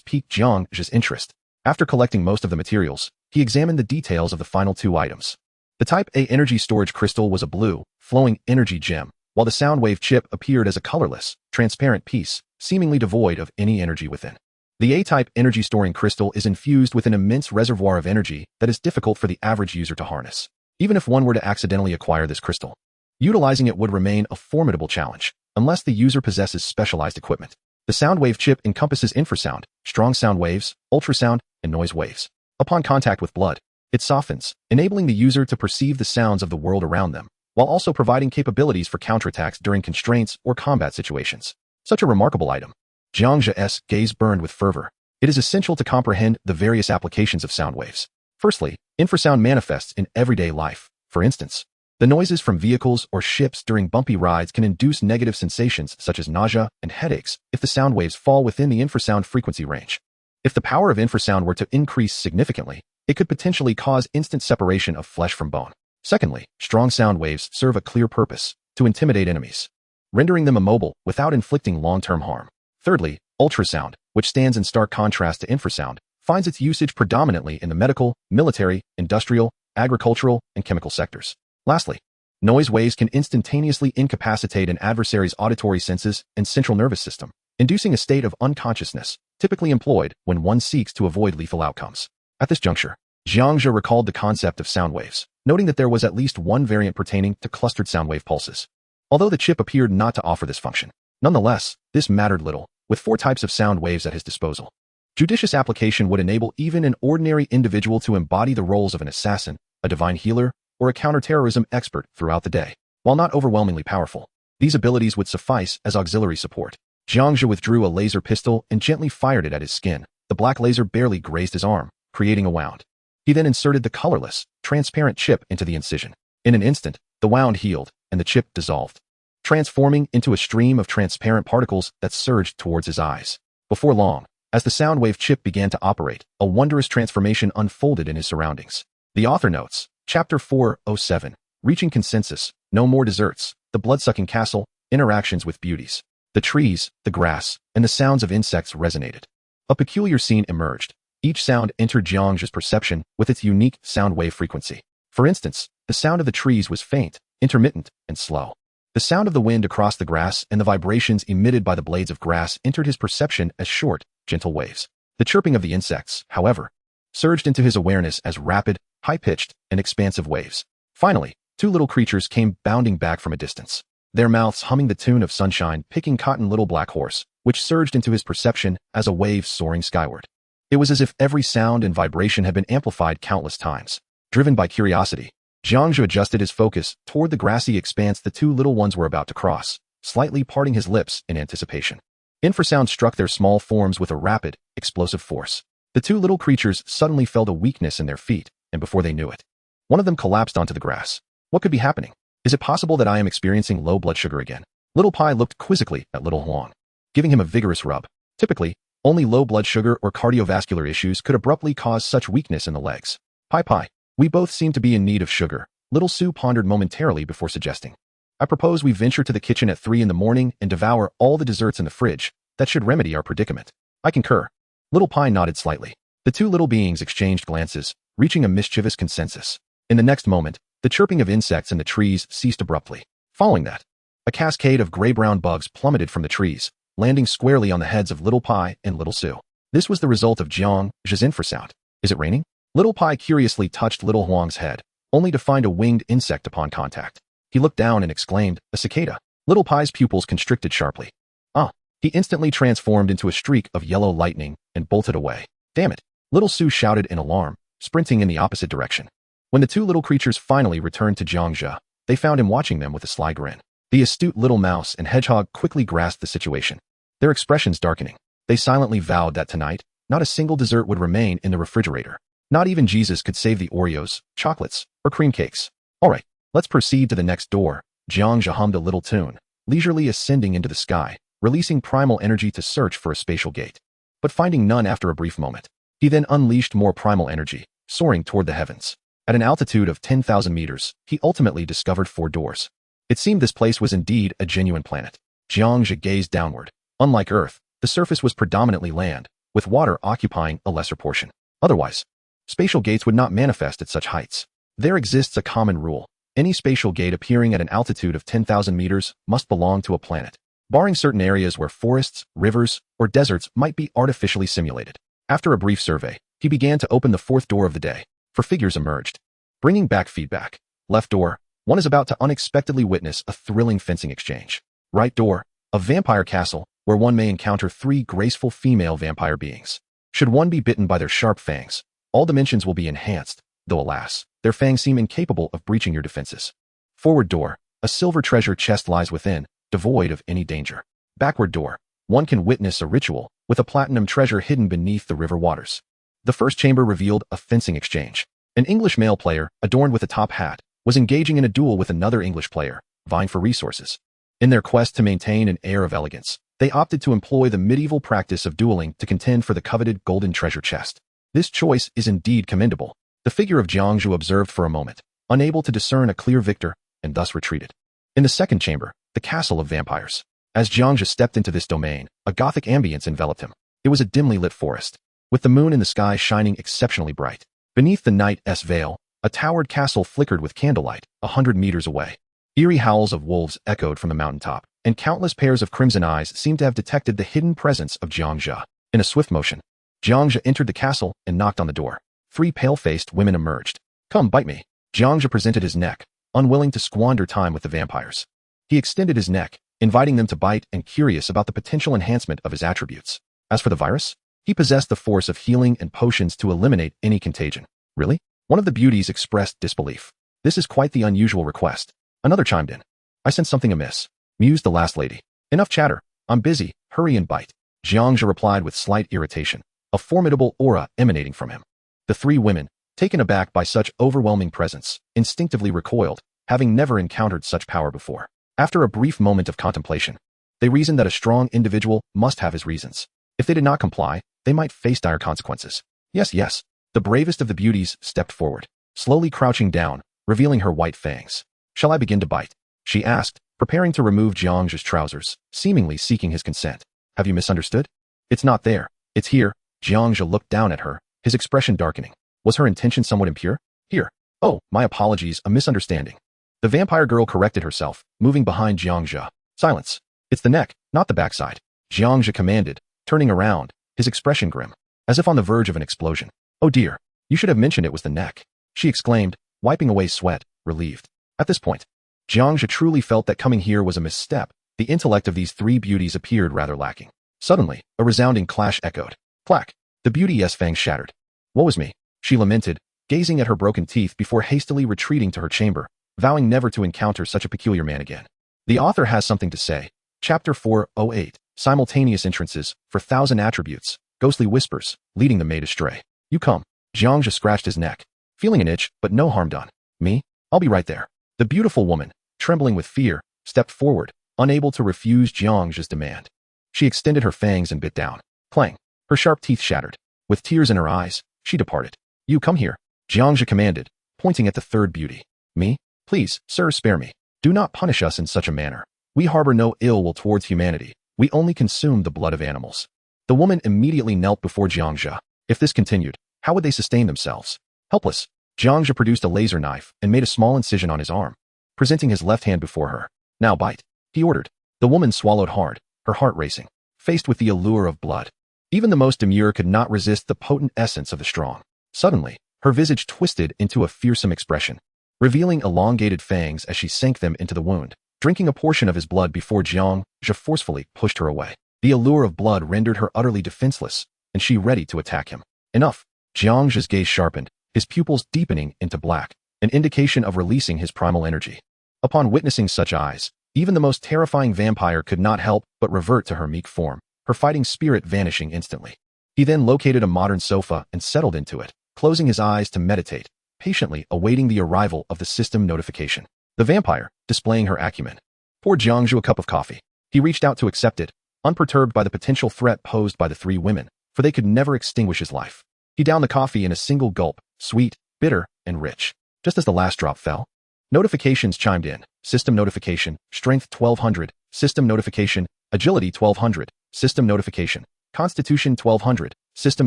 piqued Jiang Zhe's interest. After collecting most of the materials, he examined the details of the final 2 items. The Type A Energy Storage Crystal was a blue, flowing energy gem, while the Sound Wave Chip appeared as a colorless, transparent piece, seemingly devoid of any energy within. The A-type energy storing crystal is infused with an immense reservoir of energy that is difficult for the average user to harness. Even if one were to accidentally acquire this crystal, utilizing it would remain a formidable challenge, unless the user possesses specialized equipment. The sound wave chip encompasses infrasound, strong sound waves, ultrasound, and noise waves. Upon contact with blood, it softens, enabling the user to perceive the sounds of the world around them, while also providing capabilities for counterattacks during constraints or combat situations. Such a remarkable item. Jiang Zhe's gaze burned with fervor. It is essential to comprehend the various applications of sound waves. Firstly, infrasound manifests in everyday life. For instance, the noises from vehicles or ships during bumpy rides can induce negative sensations such as nausea and headaches if the sound waves fall within the infrasound frequency range. If the power of infrasound were to increase significantly, it could potentially cause instant separation of flesh from bone. Secondly, strong sound waves serve a clear purpose: to intimidate enemies, rendering them immobile without inflicting long-term harm. Thirdly, ultrasound, which stands in stark contrast to infrasound, finds its usage predominantly in the medical, military, industrial, agricultural, and chemical sectors. Lastly, noise waves can instantaneously incapacitate an adversary's auditory senses and central nervous system, inducing a state of unconsciousness, typically employed when one seeks to avoid lethal outcomes. At this juncture, Jiang Zhe recalled the concept of sound waves, noting that there was at least one variant pertaining to clustered sound wave pulses. Although the chip appeared not to offer this function, nonetheless, this mattered little. With 4 types of sound waves at his disposal, judicious application would enable even an ordinary individual to embody the roles of an assassin, a divine healer, or a counterterrorism expert throughout the day. While not overwhelmingly powerful, these abilities would suffice as auxiliary support. Jiang Zhe withdrew a laser pistol and gently fired it at his skin. The black laser barely grazed his arm, creating a wound. He then inserted the colorless, transparent chip into the incision. In an instant, the wound healed, and the chip dissolved, transforming into a stream of transparent particles that surged towards his eyes. Before long, as the sound wave chip began to operate, a wondrous transformation unfolded in his surroundings. The author notes, Chapter 407, Reaching Consensus, No More Desserts, The Bloodsucking Castle, Interactions with Beauties. The trees, the grass, and the sounds of insects resonated. A peculiar scene emerged. Each sound entered Jiang Zhe's perception with its unique sound wave frequency. For instance, the sound of the trees was faint, intermittent, and slow. The sound of the wind across the grass and the vibrations emitted by the blades of grass entered his perception as short, gentle waves. The chirping of the insects, however, surged into his awareness as rapid, high-pitched, and expansive waves. Finally, 2 little creatures came bounding back from a distance, their mouths humming the tune of Sunshine Picking Cotton Little Black Horse, which surged into his perception as a wave soaring skyward. It was as if every sound and vibration had been amplified countless times. Driven by curiosity, Jiang Zhe adjusted his focus toward the grassy expanse the 2 little ones were about to cross, slightly parting his lips in anticipation. Infrasound struck their small forms with a rapid, explosive force. The 2 little creatures suddenly felt a weakness in their feet, and before they knew it, one of them collapsed onto the grass. What could be happening? Is it possible that I am experiencing low blood sugar again? Little Pai looked quizzically at Little Huang, giving him a vigorous rub. Typically, only low blood sugar or cardiovascular issues could abruptly cause such weakness in the legs. Pai, we both seem to be in need of sugar, Little Sue pondered momentarily before suggesting. I propose we venture to the kitchen at 3 in the morning and devour all the desserts in the fridge. That should remedy our predicament. I concur. Little Pie nodded slightly. The two little beings exchanged glances, reaching a mischievous consensus. In the next moment, the chirping of insects in the trees ceased abruptly. Following that, a cascade of gray-brown bugs plummeted from the trees, landing squarely on the heads of Little Pie and Little Sue. This was the result of Jiang Zhe's infrasound. Is it raining? Little Pie curiously touched Little Huang's head, only to find a winged insect upon contact. He looked down and exclaimed, "A cicada." Little Pie's pupils constricted sharply. Ah! He instantly transformed into a streak of yellow lightning and bolted away. Damn it! Little Sue shouted in alarm, sprinting in the opposite direction. When the two little creatures finally returned to Jiang Zhe, they found him watching them with a sly grin. The astute little mouse and hedgehog quickly grasped the situation, their expressions darkening. They silently vowed that tonight, not a single dessert would remain in the refrigerator. Not even Jesus could save the Oreos, chocolates, or cream cakes. All right, let's proceed to the next door. Jiang Zhe hummed a little tune, leisurely ascending into the sky, releasing primal energy to search for a spatial gate. But finding none after a brief moment, he then unleashed more primal energy, soaring toward the heavens. At an altitude of 10,000 meters, he ultimately discovered 4 doors. It seemed this place was indeed a genuine planet. Jiang Zhe gazed downward. Unlike Earth, the surface was predominantly land, with water occupying a lesser portion. Otherwise, spatial gates would not manifest at such heights. There exists a common rule. Any spatial gate appearing at an altitude of 10,000 meters must belong to a planet, barring certain areas where forests, rivers, or deserts might be artificially simulated. After a brief survey, he began to open the 4th door of the day. 4 figures emerged, bringing back feedback. Left door, one is about to unexpectedly witness a thrilling fencing exchange. Right door, a vampire castle, where one may encounter 3 graceful female vampire beings. Should one be bitten by their sharp fangs, all dimensions will be enhanced, though alas, their fangs seem incapable of breaching your defenses. Forward door, a silver treasure chest lies within, devoid of any danger. Backward door, one can witness a ritual, with a platinum treasure hidden beneath the river waters. The first chamber revealed a fencing exchange. An English male player, adorned with a top hat, was engaging in a duel with another English player, vying for resources. In their quest to maintain an air of elegance, they opted to employ the medieval practice of dueling to contend for the coveted golden treasure chest. This choice is indeed commendable. The figure of Jiang Zhe observed for a moment, unable to discern a clear victor, and thus retreated. In the second chamber, the castle of vampires. As Jiang Zhe stepped into this domain, a gothic ambience enveloped him. It was a dimly lit forest, with the moon in the sky shining exceptionally bright. Beneath the night's veil, a towered castle flickered with candlelight, 100 meters away. Eerie howls of wolves echoed from the mountaintop, and countless pairs of crimson eyes seemed to have detected the hidden presence of Jiang Zhe. In a swift motion, Jiang Zhe entered the castle and knocked on the door. 3 pale-faced women emerged. "Come, bite me." Jiang Zhe presented his neck, unwilling to squander time with the vampires. He extended his neck, inviting them to bite and curious about the potential enhancement of his attributes. As for the virus, he possessed the force of healing and potions to eliminate any contagion. Really? One of the beauties expressed disbelief. This is quite the unusual request. Another chimed in. "I sense something amiss," mused the last lady. "Enough chatter. I'm busy. Hurry and bite." Jiang Zhe replied with slight irritation, a formidable aura emanating from him. The 3 women, taken aback by such overwhelming presence, instinctively recoiled, having never encountered such power before. After a brief moment of contemplation, they reasoned that a strong individual must have his reasons. If they did not comply, they might face dire consequences. Yes. The bravest of the beauties stepped forward, slowly crouching down, revealing her white fangs. "Shall I begin to bite?" she asked, preparing to remove Jiang Zhe's trousers, seemingly seeking his consent. "Have you misunderstood? It's not there. It's here." Jiang Zhe looked down at her, his expression darkening. Was her intention somewhat impure? "Here." "Oh, my apologies, a misunderstanding." The vampire girl corrected herself, moving behind Jiang Zhe. "Silence. It's the neck, not the backside," Jiang Zhe commanded, turning around, his expression grim, as if on the verge of an explosion. "Oh dear, you should have mentioned it was the neck," she exclaimed, wiping away sweat, relieved. At this point, Jiang Zhe truly felt that coming here was a misstep. The intellect of these 3 beauties appeared rather lacking. Suddenly, a resounding clash echoed. Clack! The beauty's fangs shattered. "Woe is me," she lamented, gazing at her broken teeth before hastily retreating to her chamber, vowing never to encounter such a peculiar man again. The author has something to say. Chapter 408, Simultaneous Entrances, for 1,000 Attributes, Ghostly Whispers, leading the maid astray. "You come." Jiang Zhe scratched his neck, feeling an itch, but no harm done. "Me? I'll be right there." The beautiful woman, trembling with fear, stepped forward, unable to refuse Jiang Zhe's demand. She extended her fangs and bit down. Clang! Her sharp teeth shattered. With tears in her eyes, she departed. "You come here," Jiang Zhe commanded, pointing at the 3rd beauty. Me? Please, sir, spare me. Do not punish us in such a manner. We harbor no ill will towards humanity. We only consume the blood of animals. The woman immediately knelt before Jiang Zhe. If this continued, how would they sustain themselves? Helpless, Jiang Zhe produced a laser knife and made a small incision on his arm, presenting his left hand before her. Now bite, he ordered. The woman swallowed hard, her heart racing, faced with the allure of blood. Even the most demure could not resist the potent essence of the strong. Suddenly, her visage twisted into a fearsome expression, revealing elongated fangs as she sank them into the wound, drinking a portion of his blood before Jiang Zhe forcefully pushed her away. The allure of blood rendered her utterly defenseless, and she ready to attack him. Enough. Jiang Zhe's gaze sharpened, his pupils deepening into black, an indication of releasing his primal energy. Upon witnessing such eyes, even the most terrifying vampire could not help but revert to her meek form, her fighting spirit vanishing instantly. He then located a modern sofa and settled into it, closing his eyes to meditate, patiently awaiting the arrival of the system notification. The vampire, displaying her acumen, poured Jiang Zhe a cup of coffee. He reached out to accept it, unperturbed by the potential threat posed by the three women, for they could never extinguish his life. He downed the coffee in a single gulp, sweet, bitter, and rich. Just as the last drop fell, notifications chimed in. System notification, strength 1200, system notification, agility 1200, system notification, constitution 1200, system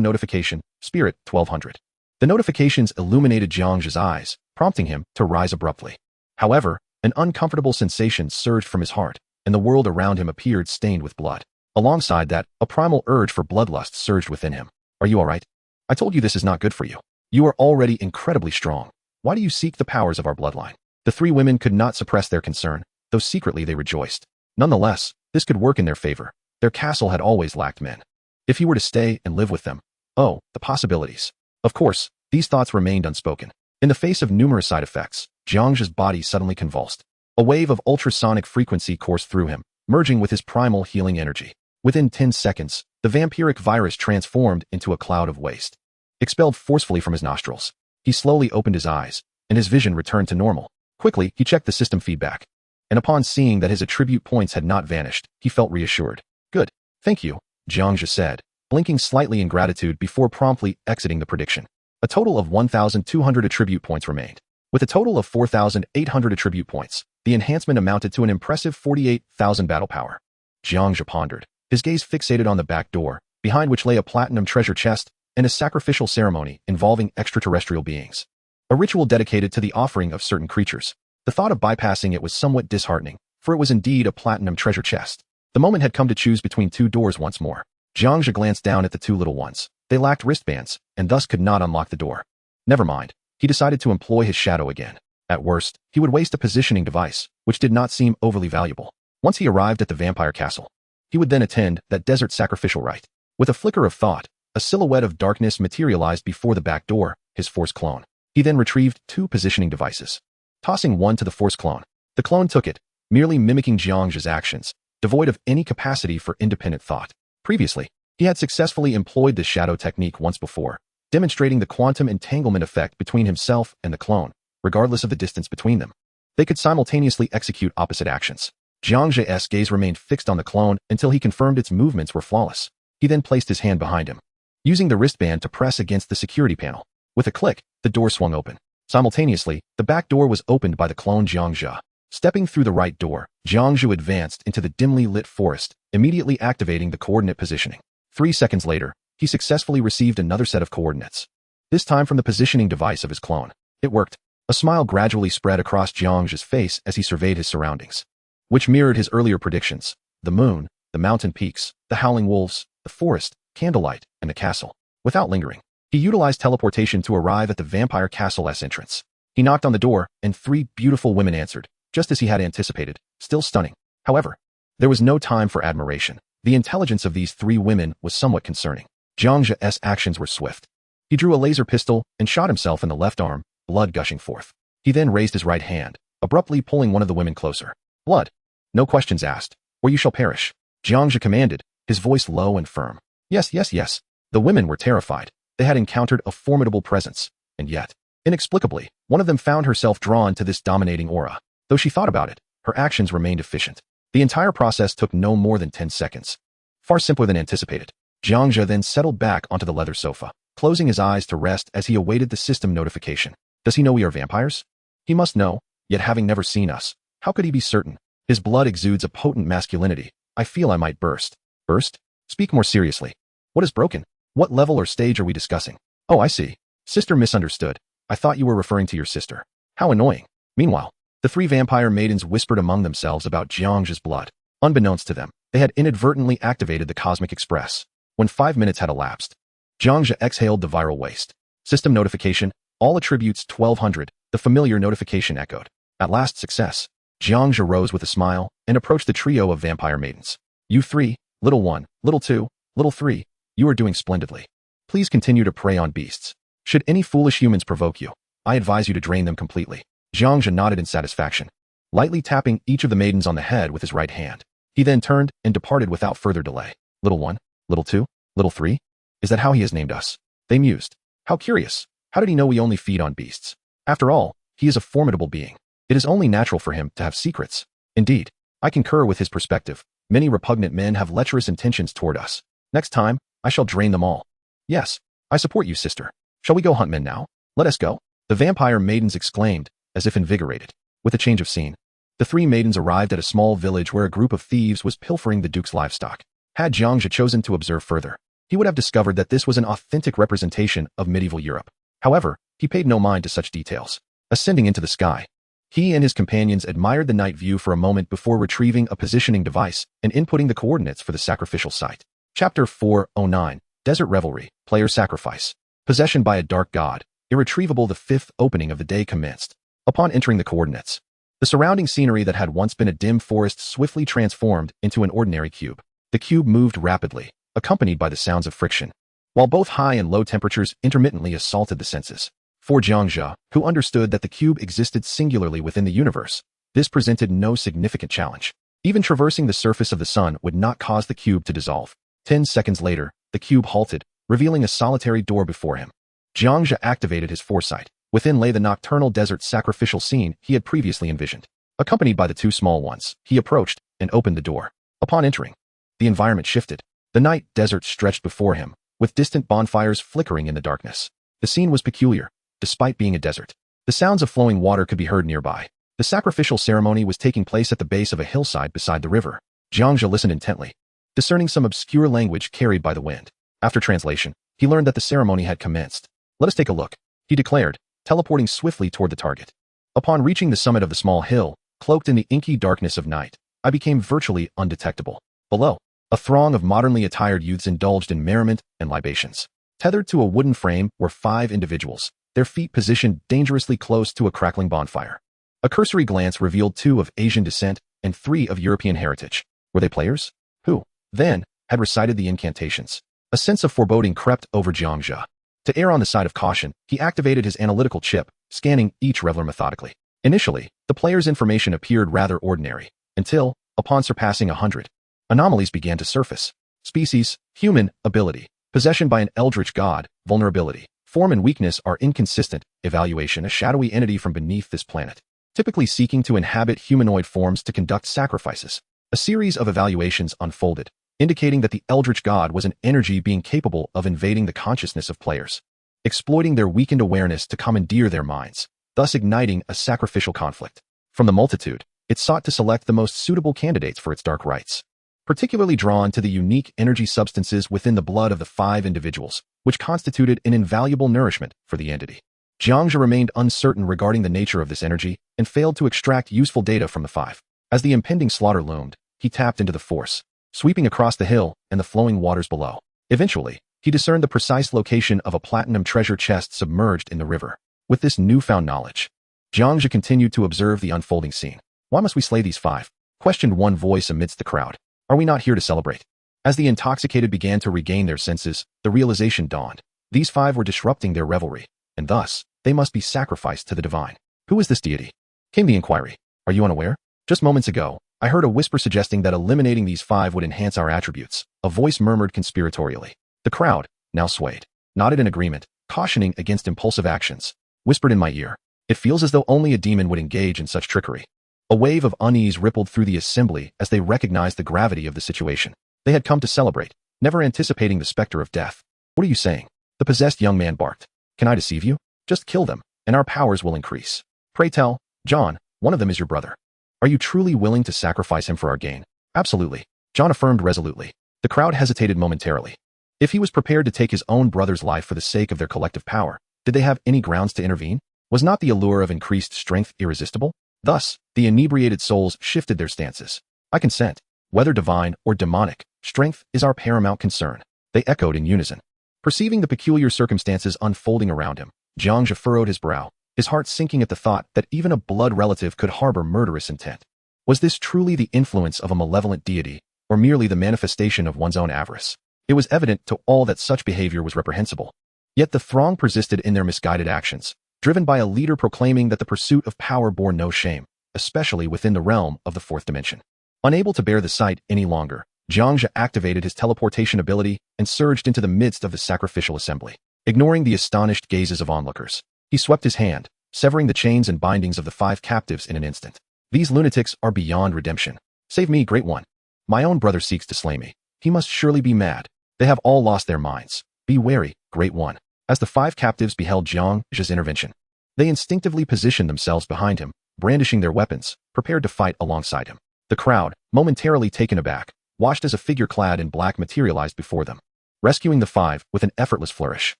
notification, spirit 1200. The notifications illuminated Jiang Zhe's eyes, prompting him to rise abruptly. However, an uncomfortable sensation surged from his heart, and the world around him appeared stained with blood. Alongside that, a primal urge for bloodlust surged within him. Are you all right? I told you this is not good for you. You are already incredibly strong. Why do you seek the powers of our bloodline? The three women could not suppress their concern, though secretly they rejoiced. Nonetheless, this could work in their favor. Their castle had always lacked men. If he were to stay and live with them, oh, the possibilities. Of course, these thoughts remained unspoken. In the face of numerous side effects, Jiang Zhe's body suddenly convulsed. A wave of ultrasonic frequency coursed through him, merging with his primal healing energy. Within 10 seconds, the vampiric virus transformed into a cloud of waste. Expelled forcefully from his nostrils, he slowly opened his eyes, and his vision returned to normal. Quickly, he checked the system feedback, and upon seeing that his attribute points had not vanished, he felt reassured. Good. Thank you, Jiang Zhe said, blinking slightly in gratitude before promptly exiting the prediction. A total of 1,200 attribute points remained. With a total of 4,800 attribute points, the enhancement amounted to an impressive 48,000 battle power. Jiang Zhe pondered, his gaze fixated on the back door, behind which lay a platinum treasure chest and a sacrificial ceremony involving extraterrestrial beings. A ritual dedicated to the offering of certain creatures. The thought of bypassing it was somewhat disheartening, for it was indeed a platinum treasure chest. The moment had come to choose between two doors once more. Jiang Zhe glanced down at the two little ones. They lacked wristbands, and thus could not unlock the door. Never mind. He decided to employ his shadow again. At worst, he would waste a positioning device, which did not seem overly valuable. Once he arrived at the vampire castle, he would then attend that desert sacrificial rite. With a flicker of thought, a silhouette of darkness materialized before the back door, his Force clone. He then retrieved two positioning devices. Tossing one to the Force clone, the clone took it, merely mimicking Jiang Zhe's actions, devoid of any capacity for independent thought. Previously, he had successfully employed the shadow technique once before, demonstrating the quantum entanglement effect between himself and the clone, regardless of the distance between them. They could simultaneously execute opposite actions. Jiang Zhe's gaze remained fixed on the clone until he confirmed its movements were flawless. He then placed his hand behind him, using the wristband to press against the security panel. With a click, the door swung open. Simultaneously, the back door was opened by the clone Jiang Zhe. Stepping through the right door, Jiang Zhe advanced into the dimly lit forest, immediately activating the coordinate positioning. 3 seconds later, he successfully received another set of coordinates, this time from the positioning device of his clone. It worked. A smile gradually spread across Jiang Zhe's face as he surveyed his surroundings, which mirrored his earlier predictions: the moon, the mountain peaks, the howling wolves, the forest, candlelight, and the castle. Without lingering, he utilized teleportation to arrive at the vampire castle's entrance. He knocked on the door, and 3 beautiful women answered, just as he had anticipated, still stunning. However, there was no time for admiration. The intelligence of these 3 women was somewhat concerning. Jiang Zhe's actions were swift. He drew a laser pistol and shot himself in the left arm, blood gushing forth. He then raised his right hand, abruptly pulling one of the women closer. Blood. No questions asked, or you shall perish. Jiang Zhe commanded, his voice low and firm. Yes, yes, yes. The women were terrified. They had encountered a formidable presence, and yet, inexplicably, one of them found herself drawn to this dominating aura. Though she thought about it, her actions remained efficient. The entire process took no more than 10 seconds. Far simpler than anticipated. Jiang Zhe then settled back onto the leather sofa, closing his eyes to rest as he awaited the system notification. Does he know we are vampires? He must know, yet having never seen us, how could he be certain? His blood exudes a potent masculinity. I feel I might burst. Burst? Speak more seriously. What is broken? What level or stage are we discussing? Oh, I see. Sister misunderstood. I thought you were referring to your sister. How annoying. Meanwhile, the three vampire maidens whispered among themselves about Jiang Zhe's blood. Unbeknownst to them, they had inadvertently activated the Cosmic Express. When 5 minutes had elapsed, Jiang Zhe exhaled the viral waste. System notification, all attributes 1200, the familiar notification echoed. At last success. Jiang Zhe rose with a smile and approached the trio of vampire maidens. You three, little one, little two, little three, you are doing splendidly. Please continue to prey on beasts. Should any foolish humans provoke you, I advise you to drain them completely. Jiang Zhe nodded in satisfaction, lightly tapping each of the maidens on the head with his right hand. He then turned and departed without further delay. Little one, little two, little three? Is that how he has named us? They mused. How curious. How did he know we only feed on beasts? After all, he is a formidable being. It is only natural for him to have secrets. Indeed, I concur with his perspective. Many repugnant men have lecherous intentions toward us. Next time, I shall drain them all. Yes, I support you, sister. Shall we go hunt men now? Let us go. The vampire maidens exclaimed, as if invigorated. With a change of scene, the three maidens arrived at a small village where a group of thieves was pilfering the duke's livestock. Had Jiang Zhe chosen to observe further, he would have discovered that this was an authentic representation of medieval Europe. However, he paid no mind to such details. Ascending into the sky, he and his companions admired the night view for a moment before retrieving a positioning device and inputting the coordinates for the sacrificial site. Chapter 409, Desert Revelry, Player Sacrifice. Possession by a dark god, irretrievable. The fifth opening of the day commenced. Upon entering the coordinates, the surrounding scenery that had once been a dim forest swiftly transformed into an ordinary cube. The cube moved rapidly, accompanied by the sounds of friction, while both high and low temperatures intermittently assaulted the senses. For Jiang Zhe, who understood that the cube existed singularly within the universe, this presented no significant challenge. Even traversing the surface of the sun would not cause the cube to dissolve. 10 seconds later, the cube halted, revealing a solitary door before him. Jiang Zhe activated his foresight. Within lay the nocturnal desert sacrificial scene he had previously envisioned. Accompanied by the two small ones, he approached and opened the door. Upon entering, the environment shifted. The night desert stretched before him, with distant bonfires flickering in the darkness. The scene was peculiar, despite being a desert. The sounds of flowing water could be heard nearby. The sacrificial ceremony was taking place at the base of a hillside beside the river. Jiang Zhe listened intently, discerning some obscure language carried by the wind. After translation, he learned that the ceremony had commenced. Let us take a look, he declared, teleporting swiftly toward the target. Upon reaching the summit of the small hill, cloaked in the inky darkness of night, I became virtually undetectable. Below, a throng of modernly attired youths indulged in merriment and libations. Tethered to a wooden frame were 5 individuals, their feet positioned dangerously close to a crackling bonfire. A cursory glance revealed 2 of Asian descent and 3 of European heritage. Were they players? Who, then, had recited the incantations? A sense of foreboding crept over Jiang Zhe. To err on the side of caution, he activated his analytical chip, scanning each reveler methodically. Initially, the player's information appeared rather ordinary, until, upon surpassing 100, anomalies began to surface. Species, human, ability, possession by an eldritch god, vulnerability, form and weakness are inconsistent, evaluation a shadowy entity from beneath this planet, typically seeking to inhabit humanoid forms to conduct sacrifices. A series of evaluations unfolded, indicating that the eldritch god was an energy being capable of invading the consciousness of players, exploiting their weakened awareness to commandeer their minds, thus igniting a sacrificial conflict. From the multitude, it sought to select the most suitable candidates for its dark rites, particularly drawn to the unique energy substances within the blood of the 5 individuals, which constituted an invaluable nourishment for the entity. Jiang Zhe remained uncertain regarding the nature of this energy and failed to extract useful data from the 5. As the impending slaughter loomed, he tapped into the force, sweeping across the hill and the flowing waters below. Eventually, he discerned the precise location of a platinum treasure chest submerged in the river. With this newfound knowledge, Jiang Zhe continued to observe the unfolding scene. Why must we slay these 5? Questioned one voice amidst the crowd. Are we not here to celebrate? As the intoxicated began to regain their senses, the realization dawned. These 5 were disrupting their revelry, and thus, they must be sacrificed to the divine. Who is this deity? Came the inquiry. Are you unaware? Just moments ago, I heard a whisper suggesting that eliminating these 5 would enhance our attributes. A voice murmured conspiratorially. The crowd, now swayed, nodded in agreement, cautioning against impulsive actions. Whispered in my ear. It feels as though only a demon would engage in such trickery. A wave of unease rippled through the assembly as they recognized the gravity of the situation. They had come to celebrate, never anticipating the specter of death. What are you saying? The possessed young man barked. Can I deceive you? Just kill them, and our powers will increase. Pray tell, John, one of them is your brother. Are you truly willing to sacrifice him for our gain? Absolutely, John affirmed resolutely. The crowd hesitated momentarily. If he was prepared to take his own brother's life for the sake of their collective power, did they have any grounds to intervene? Was not the allure of increased strength irresistible? Thus, the inebriated souls shifted their stances. I consent. Whether divine or demonic, strength is our paramount concern. They echoed in unison. Perceiving the peculiar circumstances unfolding around him, Jiang Zhe furrowed his brow, his heart sinking at the thought that even a blood relative could harbor murderous intent. Was this truly the influence of a malevolent deity, or merely the manifestation of one's own avarice? It was evident to all that such behavior was reprehensible. Yet the throng persisted in their misguided actions, driven by a leader proclaiming that the pursuit of power bore no shame, especially within the realm of the fourth dimension. Unable to bear the sight any longer, Jiang Zhe activated his teleportation ability and surged into the midst of the sacrificial assembly. Ignoring the astonished gazes of onlookers, he swept his hand, severing the chains and bindings of the 5 captives in an instant. These lunatics are beyond redemption. Save me, Great One. My own brother seeks to slay me. He must surely be mad. They have all lost their minds. Be wary, Great One. As the 5 captives beheld Jiang Zhe's intervention, they instinctively positioned themselves behind him, brandishing their weapons, prepared to fight alongside him. The crowd, momentarily taken aback, watched as a figure clad in black materialized before them, rescuing the 5 with an effortless flourish.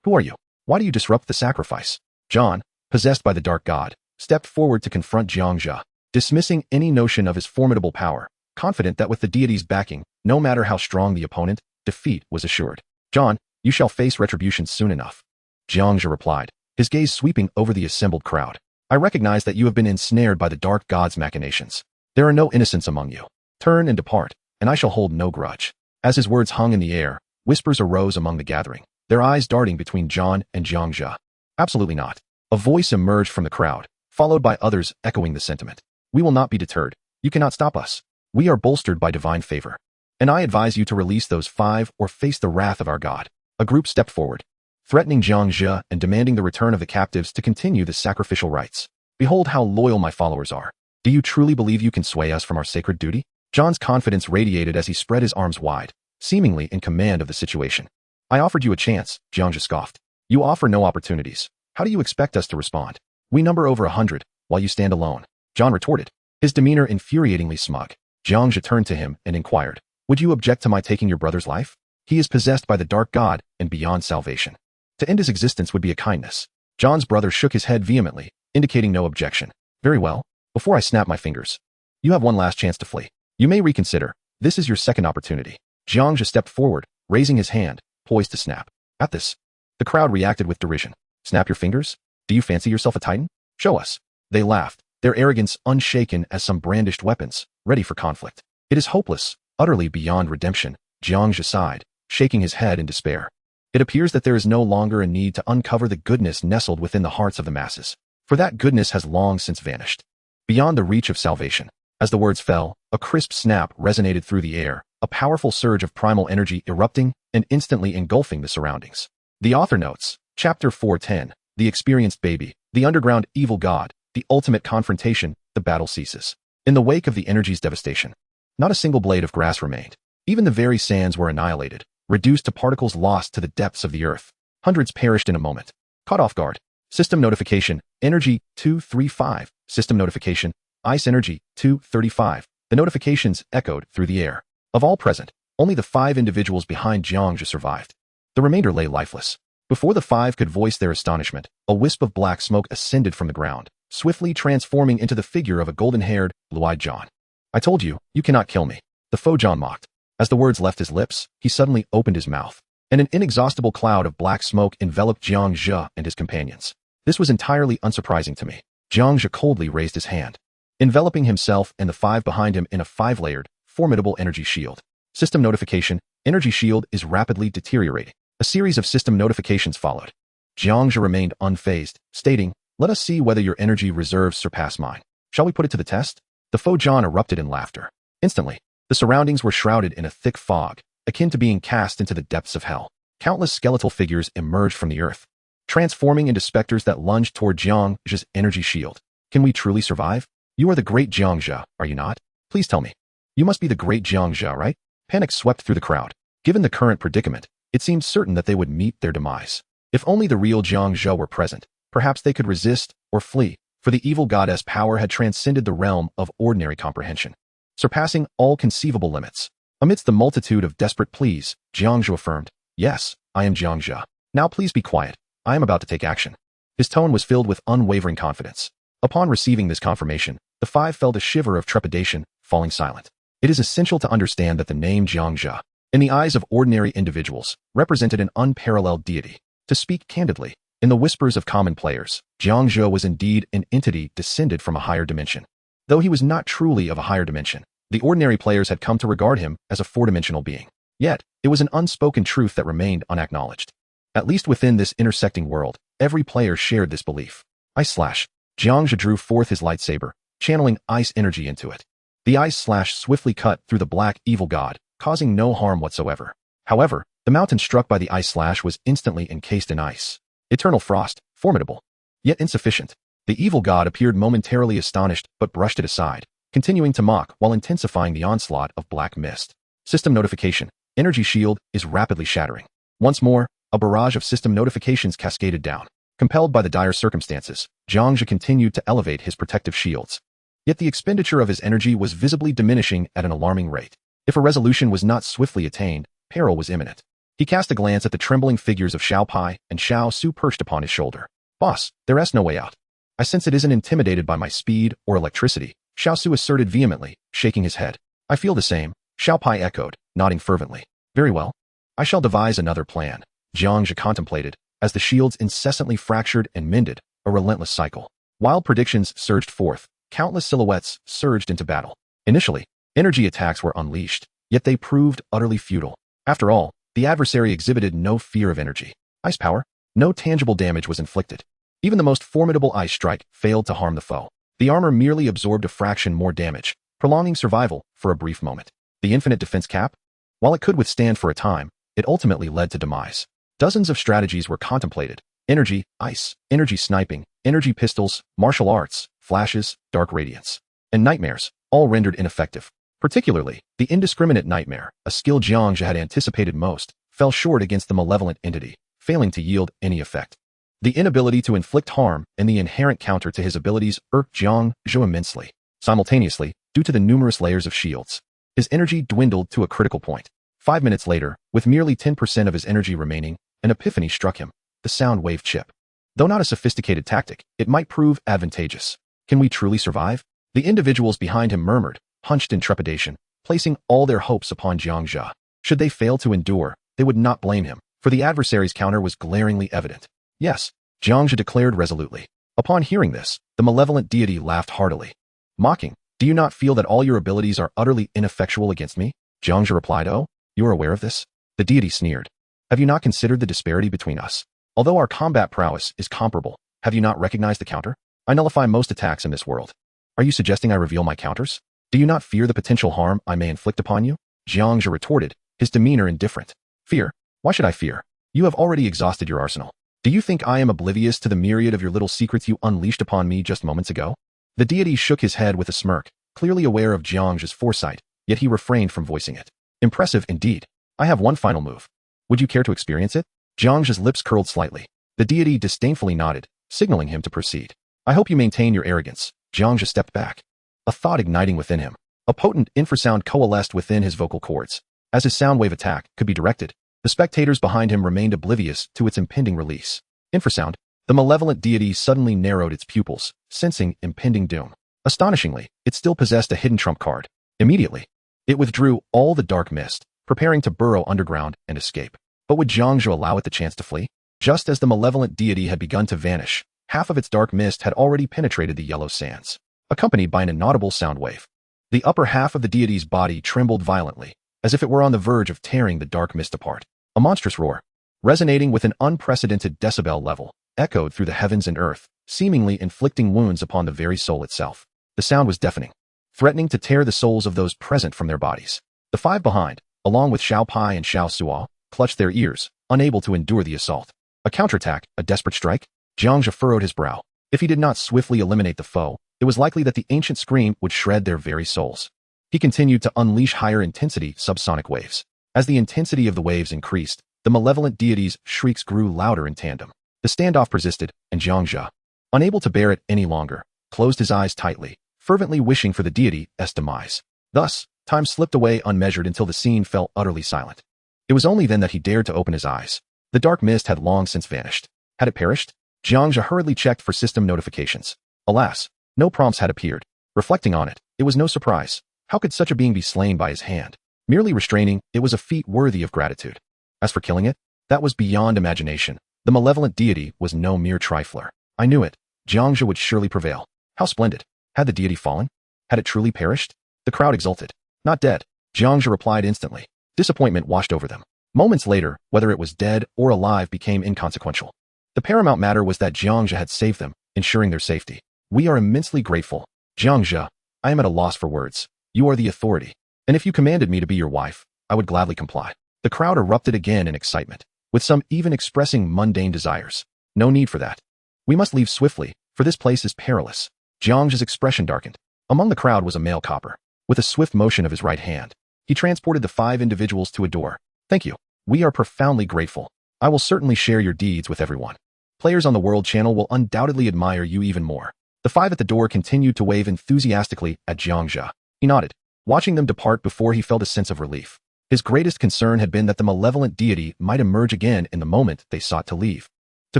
Who are you? Why do you disrupt the sacrifice? John, possessed by the dark god, stepped forward to confront Jiang Zhe, dismissing any notion of his formidable power, confident that with the deity's backing, no matter how strong the opponent, defeat was assured. John, you shall face retribution soon enough. Jiang Zhe replied, his gaze sweeping over the assembled crowd. I recognize that you have been ensnared by the dark god's machinations. There are no innocents among you. Turn and depart, and I shall hold no grudge. As his words hung in the air, whispers arose among the gathering, their eyes darting between John and Jiang Zhe. Absolutely not. A voice emerged from the crowd, followed by others echoing the sentiment. We will not be deterred. You cannot stop us. We are bolstered by divine favor. And I advise you to release those 5 or face the wrath of our God. A group stepped forward, threatening Jiang Zhe and demanding the return of the captives to continue the sacrificial rites. Behold how loyal my followers are. Do you truly believe you can sway us from our sacred duty? John's confidence radiated as he spread his arms wide, seemingly in command of the situation. I offered you a chance, Jiang Zhe scoffed. You offer no opportunities. How do you expect us to respond? We number over 100, while you stand alone. John retorted, his demeanor infuriatingly smug. Jiang Zhe turned to him and inquired, would you object to my taking your brother's life? He is possessed by the dark god and beyond salvation. To end his existence would be a kindness. John's brother shook his head vehemently, indicating no objection. Very well. Before I snap my fingers, you have one last chance to flee. You may reconsider. This is your second opportunity. Jiang Zhe stepped forward, raising his hand, poised to snap. At this, the crowd reacted with derision. Snap your fingers? Do you fancy yourself a titan? Show us. They laughed, their arrogance unshaken as some brandished weapons, ready for conflict. It is hopeless, utterly beyond redemption, Jiang Zhe sighed, shaking his head in despair. It appears that there is no longer a need to uncover the goodness nestled within the hearts of the masses, for that goodness has long since vanished. Beyond the reach of salvation. As the words fell, a crisp snap resonated through the air, a powerful surge of primal energy erupting and instantly engulfing the surroundings. The author notes, Chapter 410, The Experienced Baby, the underground evil god, the ultimate confrontation, the battle ceases. In the wake of the energy's devastation, not a single blade of grass remained. Even the very sands were annihilated, reduced to particles lost to the depths of the earth. Hundreds perished in a moment. Caught off guard. System notification, Energy 235. System notification, Ice Energy 235. The notifications echoed through the air. Of all present, only the 5 individuals behind Jiang Zhe survived. The remainder lay lifeless. Before the 5 could voice their astonishment, a wisp of black smoke ascended from the ground, swiftly transforming into the figure of a golden-haired, blue-eyed John. I told you, you cannot kill me. The foe John mocked. As the words left his lips, he suddenly opened his mouth, and an inexhaustible cloud of black smoke enveloped Jiang Zhe and his companions. This was entirely unsurprising to me. Jiang Zhe coldly raised his hand, enveloping himself and the 5 behind him in a 5-layered, formidable energy shield. System notification, energy shield is rapidly deteriorating. A series of system notifications followed. Jiang Zhe remained unfazed, stating, let us see whether your energy reserves surpass mine. Shall we put it to the test? The foe John erupted in laughter. Instantly, the surroundings were shrouded in a thick fog, akin to being cast into the depths of hell. Countless skeletal figures emerged from the earth, transforming into specters that lunged toward Jiang Zhe's energy shield. Can we truly survive? You are the great Jiang Zhe, are you not? Please tell me. You must be the great Jiang Zhe, right? Panic swept through the crowd. Given the current predicament, it seemed certain that they would meet their demise. If only the real Jiang Zhe were present, perhaps they could resist or flee, for the evil goddess' power had transcended the realm of ordinary comprehension, surpassing all conceivable limits. Amidst the multitude of desperate pleas, Jiang Zhe affirmed, "Yes, I am Jiang Zhe. Now please be quiet. I am about to take action." His tone was filled with unwavering confidence. Upon receiving this confirmation, the five felt a shiver of trepidation, falling silent. It is essential to understand that the name Jiang Zhe, in the eyes of ordinary individuals, represented an unparalleled deity. To speak candidly, in the whispers of common players, Jiang Zhe was indeed an entity descended from a higher dimension. Though he was not truly of a higher dimension, the ordinary players had come to regard him as a four-dimensional being. Yet, it was an unspoken truth that remained unacknowledged. At least within this intersecting world, every player shared this belief. Ice slash. Jiang Zhe drew forth his lightsaber, channeling ice energy into it. The ice slash swiftly cut through the black evil god, causing no harm whatsoever. However, the mountain struck by the ice slash was instantly encased in ice. Eternal frost, formidable, yet insufficient. The evil god appeared momentarily astonished but brushed it aside, continuing to mock while intensifying the onslaught of black mist. System notification. Energy shield is rapidly shattering. Once more, a barrage of system notifications cascaded down. Compelled by the dire circumstances, Jiang Zhe continued to elevate his protective shields. Yet the expenditure of his energy was visibly diminishing at an alarming rate. If a resolution was not swiftly attained, peril was imminent. He cast a glance at the trembling figures of Xiao Pai and Xiao Su perched upon his shoulder. "Boss, there is no way out. I sense it isn't intimidated by my speed or electricity," Xiao Su asserted vehemently, shaking his head. "I feel the same," Xiao Pai echoed, nodding fervently. "Very well. I shall devise another plan," Jiang Zhe contemplated, as the shields incessantly fractured and mended, a relentless cycle. Wild predictions surged forth, countless silhouettes surged into battle. Initially, energy attacks were unleashed, yet they proved utterly futile. After all, the adversary exhibited no fear of energy. Ice power? No tangible damage was inflicted. Even the most formidable ice strike failed to harm the foe. The armor merely absorbed a fraction more damage, prolonging survival for a brief moment. The infinite defense cap? While it could withstand for a time, it ultimately led to demise. Dozens of strategies were contemplated: energy, ice, energy sniping, energy pistols, martial arts, flashes, dark radiance, and nightmares, all rendered ineffective. Particularly, the indiscriminate nightmare, a skill Jiang Zhe had anticipated most, fell short against the malevolent entity, failing to yield any effect. The inability to inflict harm and the inherent counter to his abilities irked Jiang Zhe immensely. Simultaneously, due to the numerous layers of shields, his energy dwindled to a critical point. 5 minutes later, with merely 10% of his energy remaining, an epiphany struck him: the sound wave chip. Though not a sophisticated tactic, it might prove advantageous. Can we truly survive? The individuals behind him murmured, hunched in trepidation, placing all their hopes upon Jiang Zhe. Should they fail to endure, they would not blame him, for the adversary's counter was glaringly evident. "Yes," Jiang Zhe declared resolutely. Upon hearing this, the malevolent deity laughed heartily. Mocking, "Do you not feel that all your abilities are utterly ineffectual against me?" Jiang Zhe replied, "Oh, you are aware of this?" The deity sneered. "Have you not considered the disparity between us? Although our combat prowess is comparable, have you not recognized the counter? I nullify most attacks in this world. Are you suggesting I reveal my counters? Do you not fear the potential harm I may inflict upon you?" Jiang Zhe retorted, his demeanor indifferent. "Fear? Why should I fear? You have already exhausted your arsenal. Do you think I am oblivious to the myriad of your little secrets you unleashed upon me just moments ago?" The deity shook his head with a smirk, clearly aware of Jiang Zhe's foresight, yet he refrained from voicing it. "Impressive indeed. I have one final move. Would you care to experience it?" Jiang Zhe's lips curled slightly. The deity disdainfully nodded, signaling him to proceed. "I hope you maintain your arrogance." Jiang Zhe stepped back, a thought igniting within him. A potent infrasound coalesced within his vocal cords. As his sound wave attack could be directed, the spectators behind him remained oblivious to its impending release. Infrasound. The malevolent deity suddenly narrowed its pupils, sensing impending doom. Astonishingly, it still possessed a hidden trump card. Immediately, it withdrew all the dark mist, preparing to burrow underground and escape. But would Jiang Zhe allow it the chance to flee? Just as the malevolent deity had begun to vanish, half of its dark mist had already penetrated the yellow sands, accompanied by an inaudible sound wave. The upper half of the deity's body trembled violently, as if it were on the verge of tearing the dark mist apart. A monstrous roar, resonating with an unprecedented decibel level, echoed through the heavens and earth, seemingly inflicting wounds upon the very soul itself. The sound was deafening, threatening to tear the souls of those present from their bodies. The five behind, along with Xiao Pai and Xiao Suo, clutched their ears, unable to endure the assault. A counterattack, a desperate strike? Jiang Zhe furrowed his brow. If he did not swiftly eliminate the foe, it was likely that the ancient scream would shred their very souls. He continued to unleash higher intensity subsonic waves. As the intensity of the waves increased, the malevolent deity's shrieks grew louder in tandem. The standoff persisted, and Jiang Zhe, unable to bear it any longer, closed his eyes tightly, fervently wishing for the deity's demise. Thus, time slipped away unmeasured until the scene fell utterly silent. It was only then that he dared to open his eyes. The dark mist had long since vanished. Had it perished? Jiang Zhe hurriedly checked for system notifications. Alas, no prompts had appeared. Reflecting on it, it was no surprise. How could such a being be slain by his hand? Merely restraining it was a feat worthy of gratitude. As for killing it, that was beyond imagination. The malevolent deity was no mere trifler. I knew it. Jiang Zhe would surely prevail. How splendid. Had the deity fallen? Had it truly perished? The crowd exulted. Not dead. Jiang Zhe replied instantly. Disappointment washed over them. Moments later, whether it was dead or alive became inconsequential. The paramount matter was that Jiang Zhe had saved them, ensuring their safety. We are immensely grateful. Jiang Zhe, I am at a loss for words. You are the authority. And if you commanded me to be your wife, I would gladly comply. The crowd erupted again in excitement, with some even expressing mundane desires. No need for that. We must leave swiftly, for this place is perilous. Jiang Zhe's expression darkened. Among the crowd was a male copper. With a swift motion of his right hand, he transported the 5 individuals to a door. Thank you. We are profoundly grateful. I will certainly share your deeds with everyone. Players on the World Channel will undoubtedly admire you even more. The 5 at the door continued to wave enthusiastically at Jiang Zhe. He nodded, watching them depart before he felt a sense of relief. His greatest concern had been that the malevolent deity might emerge again in the moment they sought to leave. To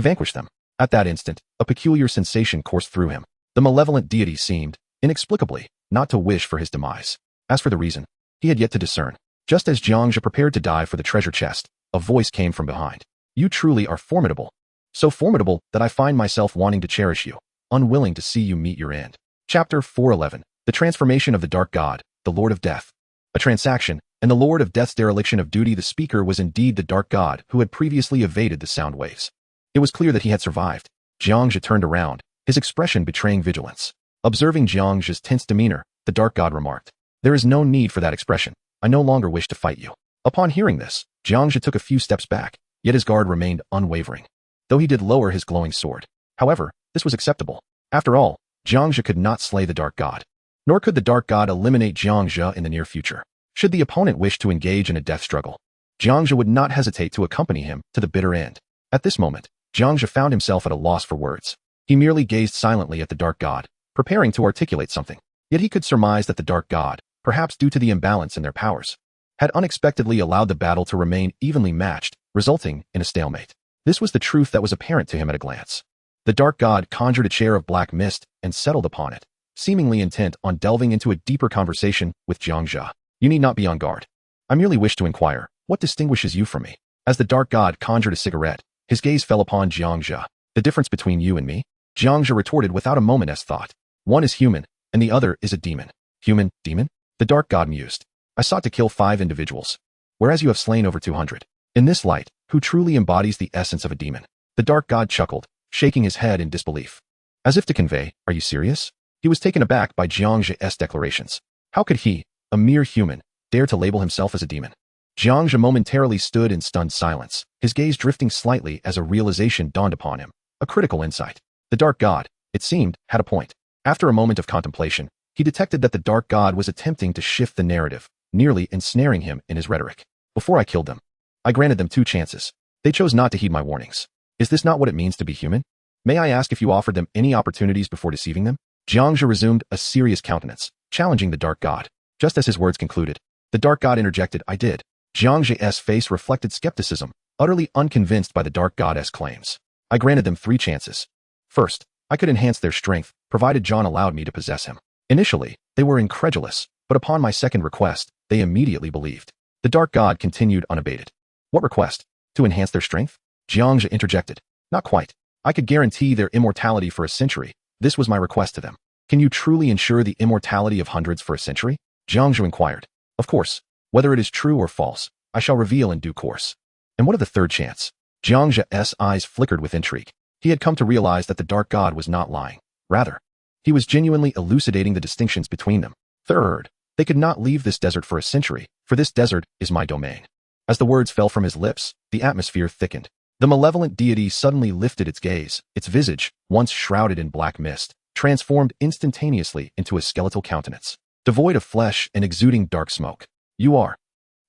vanquish them. At that instant, a peculiar sensation coursed through him. The malevolent deity seemed, inexplicably, not to wish for his demise. As for the reason, he had yet to discern. Just as Jiang Zhe prepared to dive for the treasure chest, a voice came from behind. You truly are formidable. So formidable that I find myself wanting to cherish you, unwilling to see you meet your end. Chapter 411. The transformation of the Dark God, the Lord of Death. A transaction, and the Lord of Death's dereliction of duty. The speaker was indeed the Dark God who had previously evaded the sound waves. It was clear that he had survived. Jiang Zhe turned around, his expression betraying vigilance. Observing Jiang Zhe's tense demeanor, the Dark God remarked, there is no need for that expression. I no longer wish to fight you. Upon hearing this, Jiang Zhe took a few steps back, yet his guard remained unwavering, though he did lower his glowing sword. However, this was acceptable. After all, Jiang Zhe could not slay the Dark God. Nor could the Dark God eliminate Jiang Zhe in the near future. Should the opponent wish to engage in a death struggle, Jiang Zhe would not hesitate to accompany him to the bitter end. At this moment, Jiang Zhe found himself at a loss for words. He merely gazed silently at the Dark God, preparing to articulate something. Yet he could surmise that the Dark God, perhaps due to the imbalance in their powers, had unexpectedly allowed the battle to remain evenly matched, resulting in a stalemate. This was the truth that was apparent to him at a glance. The Dark God conjured a chair of black mist and settled upon it, seemingly intent on delving into a deeper conversation with Jiang Zhe. You need not be on guard. I merely wish to inquire, what distinguishes you from me? As the Dark God conjured a cigarette, his gaze fell upon Jiang Zhe. The difference between you and me? Jiang Zhe retorted without a moment's thought. One is human, and the other is a demon. Human, demon? The Dark God mused. I sought to kill 5 individuals, whereas you have slain over 200. In this light, who truly embodies the essence of a demon? The Dark God chuckled, shaking his head in disbelief. As if to convey, are you serious? He was taken aback by Jiang Zhe's declarations. How could he, a mere human, dare to label himself as a demon? Jiang Zhe momentarily stood in stunned silence, his gaze drifting slightly as a realization dawned upon him. A critical insight. The Dark God, it seemed, had a point. After a moment of contemplation, he detected that the Dark God was attempting to shift the narrative, nearly ensnaring him in his rhetoric. Before I killed them, I granted them 2 chances. They chose not to heed my warnings. Is this not what it means to be human? May I ask if you offered them any opportunities before deceiving them? Jiang Zhe resumed a serious countenance, challenging the Dark God. Just as his words concluded, the Dark God interjected, I did. Jiang Zhe's face reflected skepticism, utterly unconvinced by the Dark God's claims. I granted them 3 chances. First, I could enhance their strength, provided John allowed me to possess him. Initially, they were incredulous, but upon my second request, they immediately believed. The Dark God continued unabated. What request? To enhance their strength? Jiang Zhe interjected. Not quite. I could guarantee their immortality for a century. This was my request to them. Can you truly ensure the immortality of hundreds for a century? Jiang Zhe inquired. Of course. Whether it is true or false, I shall reveal in due course. And what of the third chance? Jiang Zhe's eyes flickered with intrigue. He had come to realize that the Dark God was not lying. Rather, he was genuinely elucidating the distinctions between them. Third, they could not leave this desert for a century, for this desert is my domain. As the words fell from his lips, the atmosphere thickened. The malevolent deity suddenly lifted its gaze, its visage, once shrouded in black mist, transformed instantaneously into a skeletal countenance, devoid of flesh and exuding dark smoke. You are.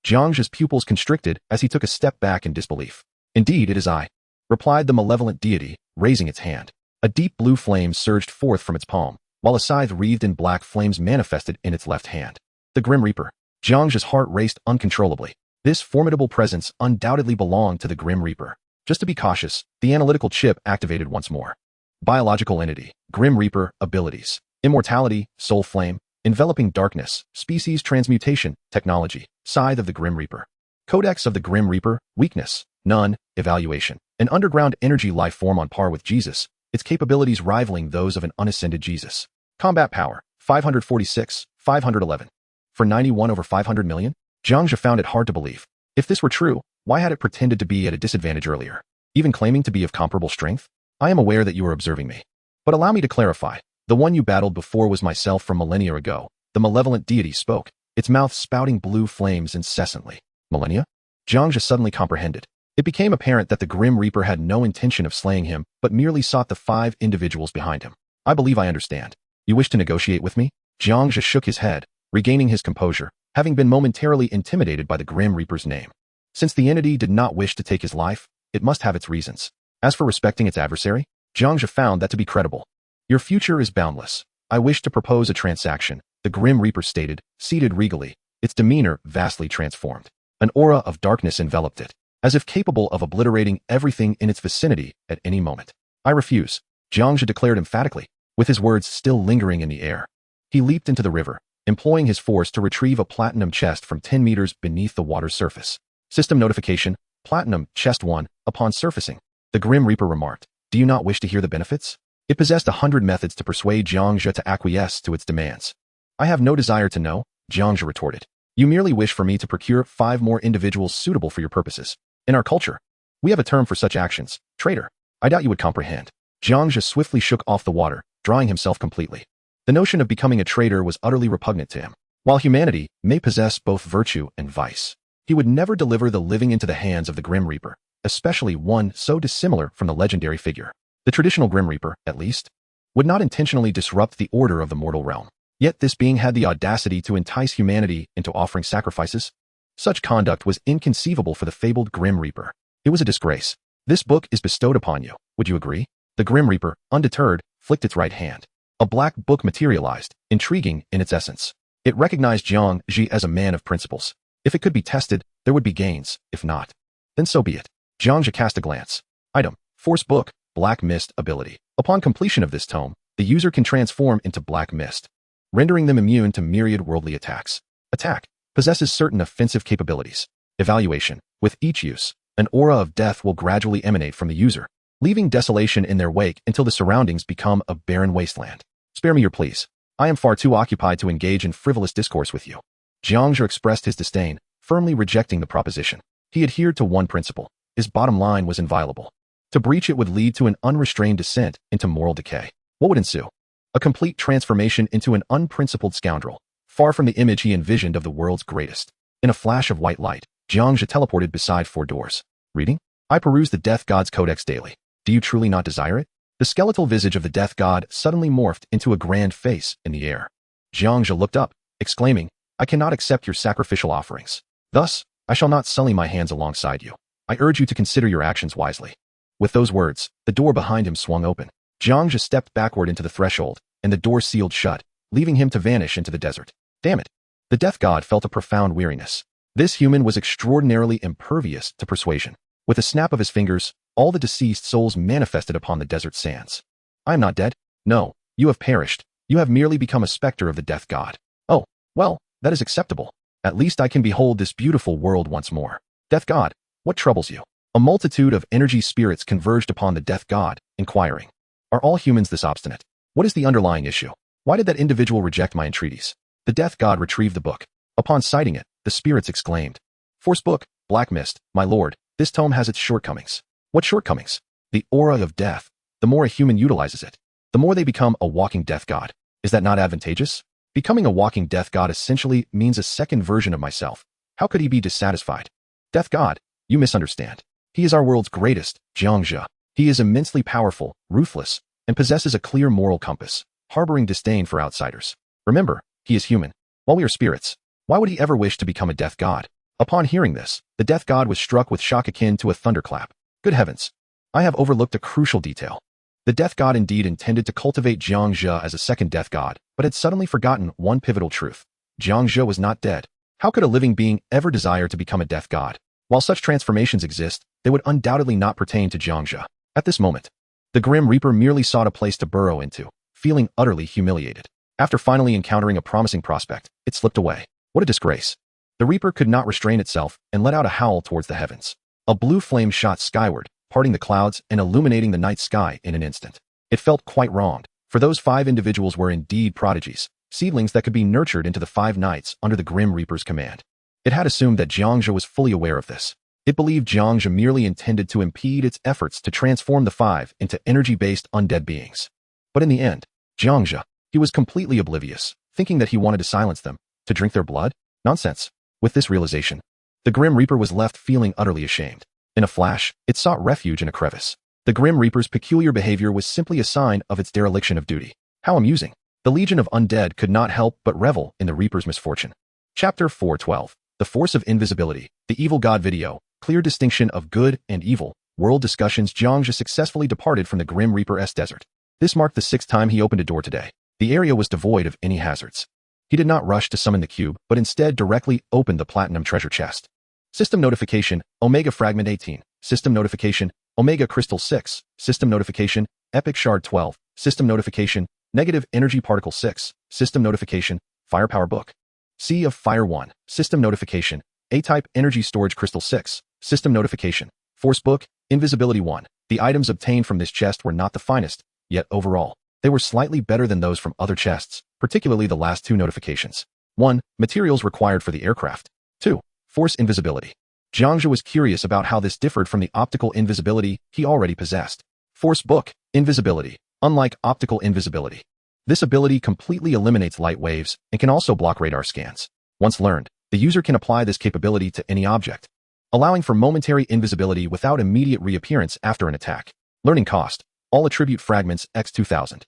Jiang Zhe's pupils constricted as he took a step back in disbelief. Indeed, it is I, replied the malevolent deity, raising its hand. A deep blue flame surged forth from its palm, while a scythe wreathed in black flames manifested in its left hand. The Grim Reaper. Jiang Zhe's heart raced uncontrollably. This formidable presence undoubtedly belonged to the Grim Reaper. Just to be cautious, the analytical chip activated once more. Biological entity, Grim Reaper, abilities, immortality, soul flame, enveloping darkness, species transmutation, technology, scythe of the Grim Reaper. Codex of the Grim Reaper, weakness, none, evaluation. An underground energy life form on par with Jesus, its capabilities rivaling those of an unascended Jesus. Combat power, 546, 511. For 91 over 500 million? Jiang Zhe found it hard to believe. If this were true, why had it pretended to be at a disadvantage earlier? Even claiming to be of comparable strength? I am aware that you are observing me. But allow me to clarify. The one you battled before was myself from millennia ago. The malevolent deity spoke, its mouth spouting blue flames incessantly. Millennia? Jiang Zhe suddenly comprehended. It became apparent that the Grim Reaper had no intention of slaying him, but merely sought the 5 individuals behind him. I believe I understand. You wish to negotiate with me? Jiang Zhe shook his head, regaining his composure, having been momentarily intimidated by the Grim Reaper's name. Since the entity did not wish to take his life, it must have its reasons. As for respecting its adversary, Jiang Zhe found that to be credible. Your future is boundless. I wish to propose a transaction, the Grim Reaper stated, seated regally, its demeanor vastly transformed. An aura of darkness enveloped it, as if capable of obliterating everything in its vicinity at any moment. I refuse, Jiang Zhe declared emphatically, with his words still lingering in the air. He leaped into the river, employing his force to retrieve a platinum chest from 10 meters beneath the water's surface. System notification, Platinum, Chest 1, upon surfacing. The Grim Reaper remarked, do you not wish to hear the benefits? It possessed 100 methods to persuade Jiang Zhe to acquiesce to its demands. I have no desire to know, Jiang Zhe retorted. You merely wish for me to procure 5 more individuals suitable for your purposes. In our culture, we have a term for such actions, traitor. I doubt you would comprehend. Jiang Zhe swiftly shook off the water, drying himself completely. The notion of becoming a traitor was utterly repugnant to him. While humanity may possess both virtue and vice, he would never deliver the living into the hands of the Grim Reaper, especially one so dissimilar from the legendary figure. The traditional Grim Reaper, at least, would not intentionally disrupt the order of the mortal realm. Yet this being had the audacity to entice humanity into offering sacrifices. Such conduct was inconceivable for the fabled Grim Reaper. It was a disgrace. This book is bestowed upon you. Would you agree? The Grim Reaper, undeterred, flicked its right hand. A black book materialized, intriguing in its essence. It recognized Jiang Zhe as a man of principles. If it could be tested, there would be gains. If not, then so be it. Jiang Zhe cast a glance. Item, Force Book, Black Mist ability. Upon completion of this tome, the user can transform into black mist, rendering them immune to myriad worldly attacks. Attack, possesses certain offensive capabilities. Evaluation, with each use, an aura of death will gradually emanate from the user, leaving desolation in their wake until the surroundings become a barren wasteland. Spare me your pleas. I am far too occupied to engage in frivolous discourse with you. Jiang Zhe expressed his disdain, firmly rejecting the proposition. He adhered to one principle. His bottom line was inviolable. To breach it would lead to an unrestrained descent into moral decay. What would ensue? A complete transformation into an unprincipled scoundrel, far from the image he envisioned of the world's greatest. In a flash of white light, Jiang Zhe teleported beside 4 doors. Reading? I peruse the Death God's Codex daily. Do you truly not desire it? The skeletal visage of the Death God suddenly morphed into a grand face in the air. Jiang Zhe looked up, exclaiming, I cannot accept your sacrificial offerings. Thus, I shall not sully my hands alongside you. I urge you to consider your actions wisely. With those words, the door behind him swung open. Jiang Zhe stepped backward into the threshold, and the door sealed shut, leaving him to vanish into the desert. Damn it. The Death God felt a profound weariness. This human was extraordinarily impervious to persuasion. With a snap of his fingers, all the deceased souls manifested upon the desert sands. I am not dead. No, you have perished. You have merely become a specter of the Death God. Oh, well, that is acceptable. At least I can behold this beautiful world once more. Death God, what troubles you? A multitude of energy spirits converged upon the Death God, inquiring, are all humans this obstinate? What is the underlying issue? Why did that individual reject my entreaties? The Death God retrieved the book. Upon citing it, the spirits exclaimed, Force Book, Black Mist, my lord, this tome has its shortcomings. What shortcomings? The aura of death. The more a human utilizes it, the more they become a walking Death God. Is that not advantageous? Becoming a walking Death God essentially means a second version of myself. How could he be dissatisfied? Death God, you misunderstand. He is our world's greatest, Jiang Zhe. He is immensely powerful, ruthless, and possesses a clear moral compass, harboring disdain for outsiders. Remember, he is human, while we are spirits. Why would he ever wish to become a Death God? Upon hearing this, the Death God was struck with shock akin to a thunderclap. Good heavens! I have overlooked a crucial detail. The death god indeed intended to cultivate Jiang Zhe as a second death god, but had suddenly forgotten one pivotal truth. Jiang Zhe was not dead. How could a living being ever desire to become a death god? While such transformations exist, they would undoubtedly not pertain to Jiang Zhe. At this moment, the Grim Reaper merely sought a place to burrow into, feeling utterly humiliated. After finally encountering a promising prospect, it slipped away. What a disgrace. The Reaper could not restrain itself and let out a howl towards the heavens. A blue flame shot skyward, parting the clouds and illuminating the night sky in an instant. It felt quite wronged, for those 5 individuals were indeed prodigies, seedlings that could be nurtured into the 5 knights under the Grim Reaper's command. It had assumed that Jiang Zhe was fully aware of this. It believed Jiang Zhe merely intended to impede its efforts to transform the 5 into energy-based undead beings. But in the end, Jiang Zhe, he was completely oblivious, thinking that he wanted to silence them, to drink their blood? Nonsense. With this realization, the Grim Reaper was left feeling utterly ashamed. In a flash, it sought refuge in a crevice. The Grim Reaper's peculiar behavior was simply a sign of its dereliction of duty. How amusing. The Legion of Undead could not help but revel in the Reaper's misfortune. Chapter 4:12. The Force of Invisibility. The Evil God Video. Clear distinction of good and evil. World discussions. Jiang Zhe successfully departed from the Grim Reaper's desert. This marked the 6th time he opened a door today. The area was devoid of any hazards. He did not rush to summon the cube, but instead directly opened the platinum treasure chest. System notification, Omega Fragment 18. System notification, Omega Crystal 6. System notification, Epic Shard 12. System notification, Negative Energy Particle 6. System notification, Firepower Book. Sea of Fire 1. System notification, A-Type Energy Storage Crystal 6. System notification, Force Book, Invisibility 1. The items obtained from this chest were not the finest, yet overall, they were slightly better than those from other chests, particularly the last 2 notifications. 1. Materials required for the aircraft. 2. Force invisibility. Jiang Zhe was curious about how this differed from the optical invisibility he already possessed. Force Book, Invisibility. Unlike optical invisibility, this ability completely eliminates light waves and can also block radar scans. Once learned, the user can apply this capability to any object, allowing for momentary invisibility without immediate reappearance after an attack. Learning cost. All attribute fragments x 2000.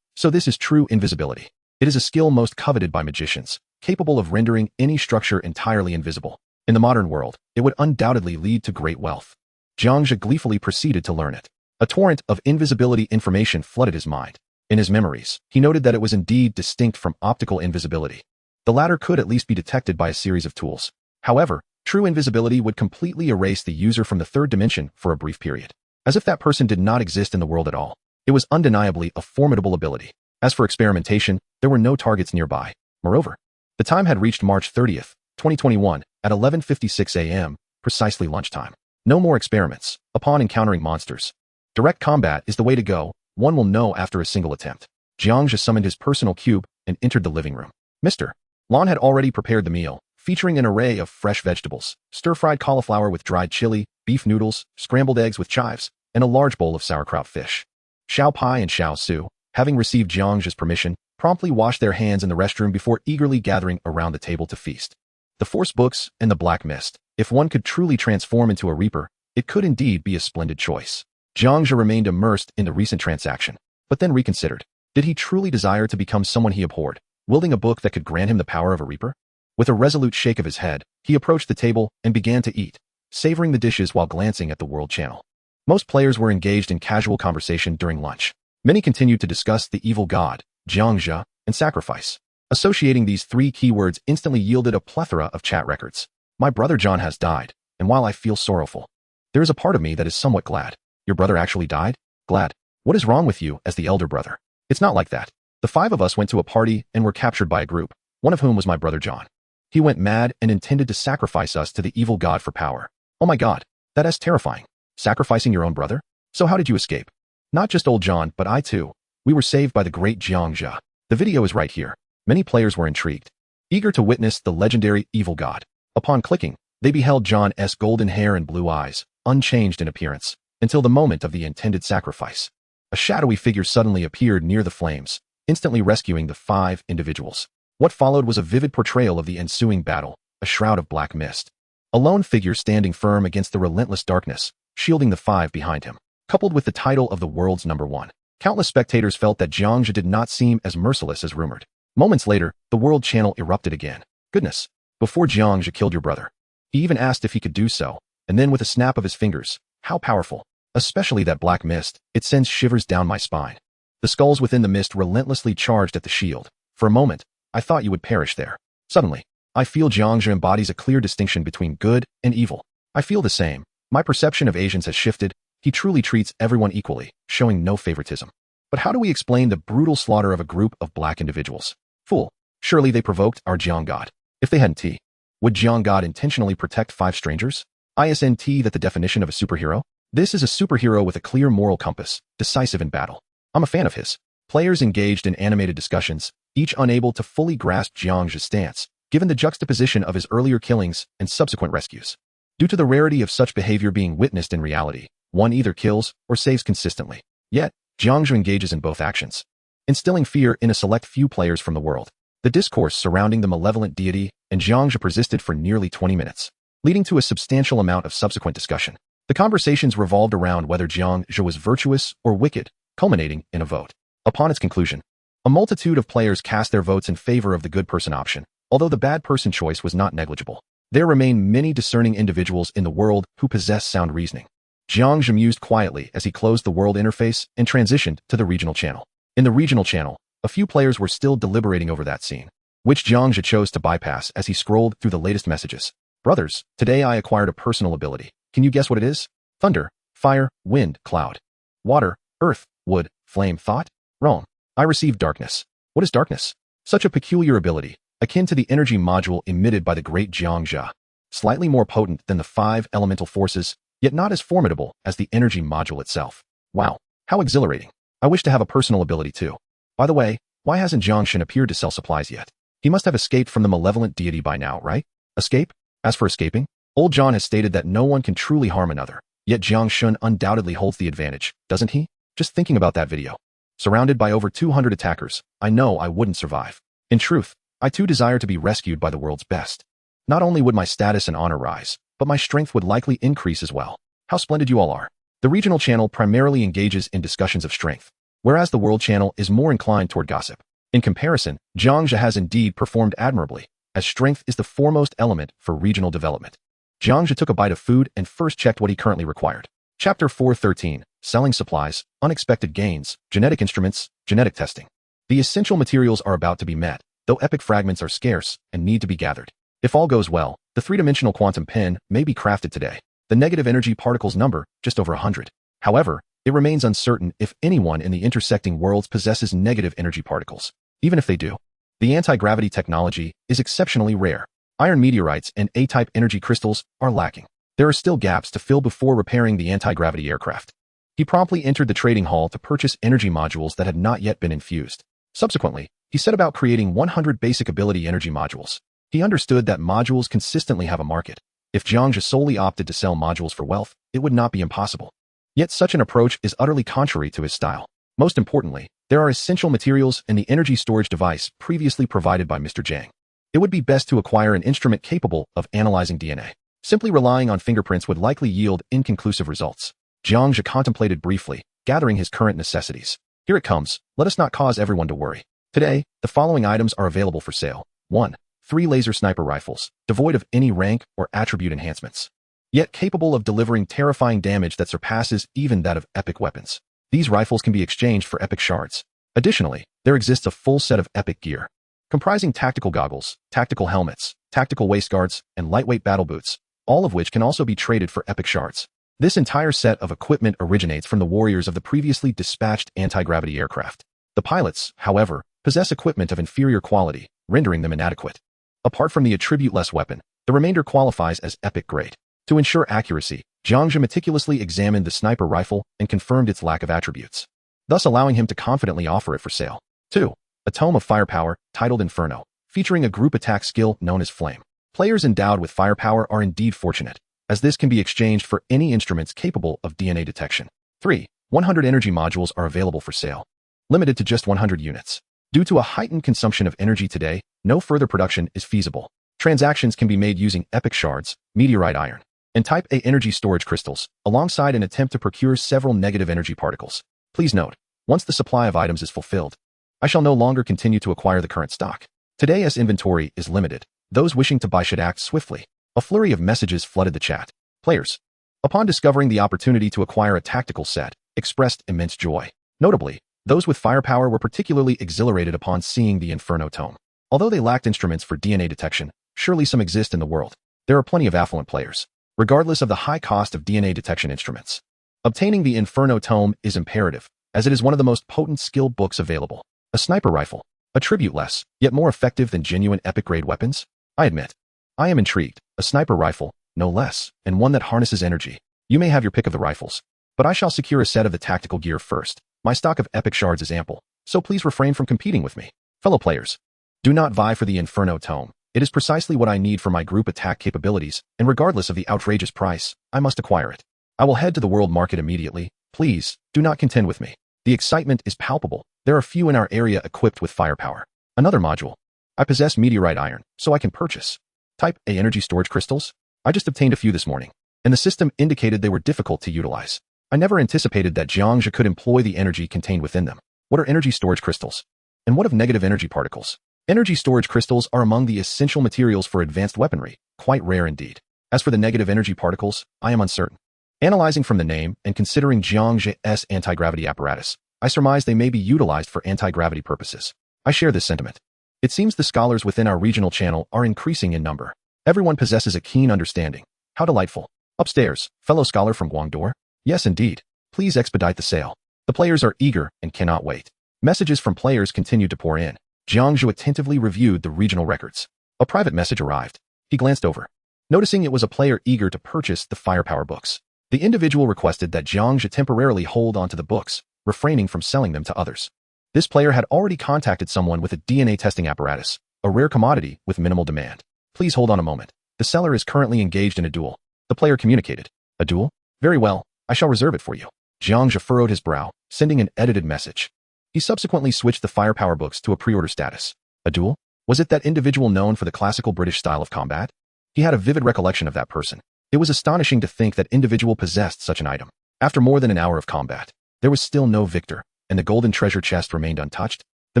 So this is true invisibility. It is a skill most coveted by magicians, capable of rendering any structure entirely invisible. In the modern world, it would undoubtedly lead to great wealth. Jiang Zhe gleefully proceeded to learn it. A torrent of invisibility information flooded his mind. In his memories, he noted that it was indeed distinct from optical invisibility. The latter could at least be detected by a series of tools. However, true invisibility would completely erase the user from the 3rd dimension for a brief period, as if that person did not exist in the world at all. It was undeniably a formidable ability. As for experimentation, there were no targets nearby. Moreover, the time had reached March 30th, 2021, at 11:56 a.m., precisely lunchtime. No more experiments. Upon encountering monsters, direct combat is the way to go, one will know after a single attempt. Jiang Zhe summoned his personal cube and entered the living room. Mr. Lan had already prepared the meal, featuring an array of fresh vegetables, stir-fried cauliflower with dried chili, beef noodles, scrambled eggs with chives, and a large bowl of sauerkraut fish. Xiao Pai and Xiao Su, having received Jiang Zhe's permission, promptly washed their hands in the restroom before eagerly gathering around the table to feast. The Force Books and the Black Mist. If one could truly transform into a Reaper, it could indeed be a splendid choice. Jiang Zhe remained immersed in the recent transaction, but then reconsidered. Did he truly desire to become someone he abhorred, wielding a book that could grant him the power of a Reaper? With a resolute shake of his head, he approached the table and began to eat, savoring the dishes while glancing at the World Channel. Most players were engaged in casual conversation during lunch. Many continued to discuss the evil god, Jiang Zhe, and sacrifice. Associating these 3 keywords instantly yielded a plethora of chat records. My brother John has died, and while I feel sorrowful, there is a part of me that is somewhat glad. Your brother actually died? Glad. What is wrong with you as the elder brother? It's not like that. The 5 of us went to a party and were captured by a group, one of whom was my brother John. He went mad and intended to sacrifice us to the evil god for power. Oh my god, that is terrifying. Sacrificing your own brother? So how did you escape? Not just old John, but I too. We were saved by the great Jiang Zhe. The video is right here. Many players were intrigued, eager to witness the legendary evil god. Upon clicking, they beheld John's golden hair and blue eyes, unchanged in appearance, until the moment of the intended sacrifice. A shadowy figure suddenly appeared near the flames, instantly rescuing the 5 individuals. What followed was a vivid portrayal of the ensuing battle, a shroud of black mist. A lone figure standing firm against the relentless darkness, shielding the 5 behind him. Coupled with the title of the world's #1, countless spectators felt that Jiang Zhe did not seem as merciless as rumored. Moments later, the World Channel erupted again. Goodness, before Jiang Zhe killed your brother. He even asked if he could do so, and then with a snap of his fingers, how powerful. Especially that black mist, it sends shivers down my spine. The skulls within the mist relentlessly charged at the shield. For a moment, I thought you would perish there. Suddenly, I feel Jiang Zhe embodies a clear distinction between good and evil. I feel the same. My perception of Asians has shifted. He truly treats everyone equally, showing no favoritism. But how do we explain the brutal slaughter of a group of black individuals? Fool. Surely they provoked our Jiang God. If they hadn't, would Jiang God intentionally protect 5 strangers? Isn't that the definition of a superhero? This is a superhero with a clear moral compass, decisive in battle. I'm a fan of his. Players engaged in animated discussions, each unable to fully grasp Jiang Zhe's stance, given the juxtaposition of his earlier killings and subsequent rescues. Due to the rarity of such behavior being witnessed in reality, one either kills or saves consistently. Yet, Jiang Zhe engages in both actions, instilling fear in a select few players from the world. The discourse surrounding the malevolent deity and Jiang Zhe persisted for nearly 20 minutes, leading to a substantial amount of subsequent discussion. The conversations revolved around whether Jiang Zhe was virtuous or wicked, culminating in a vote. Upon its conclusion, a multitude of players cast their votes in favor of the good person option, although the bad person choice was not negligible. There remain many discerning individuals in the world who possess sound reasoning. Jiang Zhe mused quietly as he closed the world interface and transitioned to the regional channel. In the regional channel, a few players were still deliberating over that scene, which Jiang Zhe chose to bypass as he scrolled through the latest messages. Brothers, today I acquired a personal ability. Can you guess what it is? Thunder, fire, wind, cloud, water, earth, wood, flame, thought? Wrong. I received darkness. What is darkness? Such a peculiar ability, akin to the energy module emitted by the great Jiang Zhe. Slightly more potent than the 5 elemental forces, yet not as formidable as the energy module itself. Wow, how exhilarating. I wish to have a personal ability too. By the way, why hasn't Jiang Zhe appeared to sell supplies yet? He must have escaped from the malevolent deity by now, right? Escape? As for escaping, old John has stated that no one can truly harm another, yet Jiang Zhe undoubtedly holds the advantage, doesn't he? Just thinking about that video. Surrounded by over 200 attackers, I know I wouldn't survive. In truth, I too desire to be rescued by the world's best. Not only would my status and honor rise, but my strength would likely increase as well. How splendid you all are. The regional channel primarily engages in discussions of strength, whereas the world channel is more inclined toward gossip. In comparison, Jiang Zhe has indeed performed admirably, as strength is the foremost element for regional development. Jiang Zhe took a bite of food and first checked what he currently required. Chapter 413, Selling Supplies, Unexpected Gains, Genetic Instruments, Genetic Testing. The essential materials are about to be met, though epic fragments are scarce and need to be gathered. If all goes well, the 3-dimensional quantum pen may be crafted today. The negative energy particles number just over 100. However, it remains uncertain if anyone in the intersecting worlds possesses negative energy particles. Even if they do, the anti-gravity technology is exceptionally rare. Iron meteorites and A-type energy crystals are lacking. There are still gaps to fill before repairing the anti-gravity aircraft. He promptly entered the trading hall to purchase energy modules that had not yet been infused. Subsequently, he set about creating 100 basic ability energy modules. He understood that modules consistently have a market. If Jiang Zhe solely opted to sell modules for wealth, it would not be impossible. Yet such an approach is utterly contrary to his style. Most importantly, there are essential materials in the energy storage device previously provided by Mr. Jiang. It would be best to acquire an instrument capable of analyzing DNA. Simply relying on fingerprints would likely yield inconclusive results. Jiang Zhe contemplated briefly, gathering his current necessities. Here it comes. Let us not cause everyone to worry. Today, the following items are available for sale. 1. 3 laser sniper rifles, devoid of any rank or attribute enhancements, yet capable of delivering terrifying damage that surpasses even that of epic weapons. These rifles can be exchanged for epic shards. Additionally, there exists a full set of epic gear, comprising tactical goggles, tactical helmets, tactical waistguards, and lightweight battle boots, all of which can also be traded for epic shards. This entire set of equipment originates from the warriors of the previously dispatched anti-gravity aircraft. The pilots, however, possess equipment of inferior quality, rendering them inadequate. Apart from the attribute-less weapon, the remainder qualifies as epic grade. To ensure accuracy, Jiang Zhe meticulously examined the sniper rifle and confirmed its lack of attributes, thus allowing him to confidently offer it for sale. 2. A tome of firepower, titled Inferno, featuring a group attack skill known as Flame. Players endowed with firepower are indeed fortunate, as this can be exchanged for any instruments capable of DNA detection. 3. 100 energy modules are available for sale, limited to just 100 units. Due to a heightened consumption of energy today, no further production is feasible. Transactions can be made using epic shards, meteorite iron, and type A energy storage crystals, alongside an attempt to procure several negative energy particles. Please note, once the supply of items is fulfilled, I shall no longer continue to acquire the current stock. Today as inventory is limited, those wishing to buy should act swiftly. A flurry of messages flooded the chat. Players, Upon discovering the opportunity to acquire a tactical set, expressed immense joy. Notably, those with firepower were particularly exhilarated upon seeing the Inferno Tome. Although they lacked instruments for DNA detection, surely some exist in the world. There are plenty of affluent players, regardless of the high cost of DNA detection instruments. Obtaining the Inferno Tome is imperative, as it is one of the most potent skill books available. A sniper rifle, a tribute less, yet more effective than genuine epic-grade weapons? I admit, I am intrigued. A sniper rifle, no less, and one that harnesses energy. You may have your pick of the rifles, but I shall secure a set of the tactical gear first. My stock of epic shards is ample, so please refrain from competing with me. Fellow players, do not vie for the Inferno Tome. It is precisely what I need for my group attack capabilities, and regardless of the outrageous price, I must acquire it. I will head to the world market immediately. Please, do not contend with me. The excitement is palpable. There are few in our area equipped with firepower. Another module. I possess meteorite iron, so I can purchase. Type A energy storage crystals? I just obtained a few this morning, and the system indicated they were difficult to utilize. I never anticipated that Jiang Zhe could employ the energy contained within them. What are energy storage crystals? And what of negative energy particles? Energy storage crystals are among the essential materials for advanced weaponry, quite rare indeed. As for the negative energy particles, I am uncertain. Analyzing from the name and considering Jiang Zhe's anti-gravity apparatus, I surmise they may be utilized for anti-gravity purposes. I share this sentiment. It seems the scholars within our regional channel are increasing in number. Everyone possesses a keen understanding. How delightful. Upstairs, fellow scholar from Guangdor? Yes, indeed. Please expedite the sale. The players are eager and cannot wait. Messages from players continued to pour in. Jiang Zhe attentively reviewed the regional records. A private message arrived. He glanced over, noticing it was a player eager to purchase the firepower books. The individual requested that Jiang Zhe temporarily hold onto the books, refraining from selling them to others. This player had already contacted someone with a DNA testing apparatus, a rare commodity with minimal demand. Please hold on a moment. The seller is currently engaged in a duel. The player communicated. A duel? Very well, I shall reserve it for you. Jiang Zhe furrowed his brow, sending an edited message. He subsequently switched the firepower books to a pre-order status. A duel? Was it that individual known for the classical British style of combat? He had a vivid recollection of that person. It was astonishing to think that individual possessed such an item. After more than an hour of combat, there was still no victor, and the golden treasure chest remained untouched. The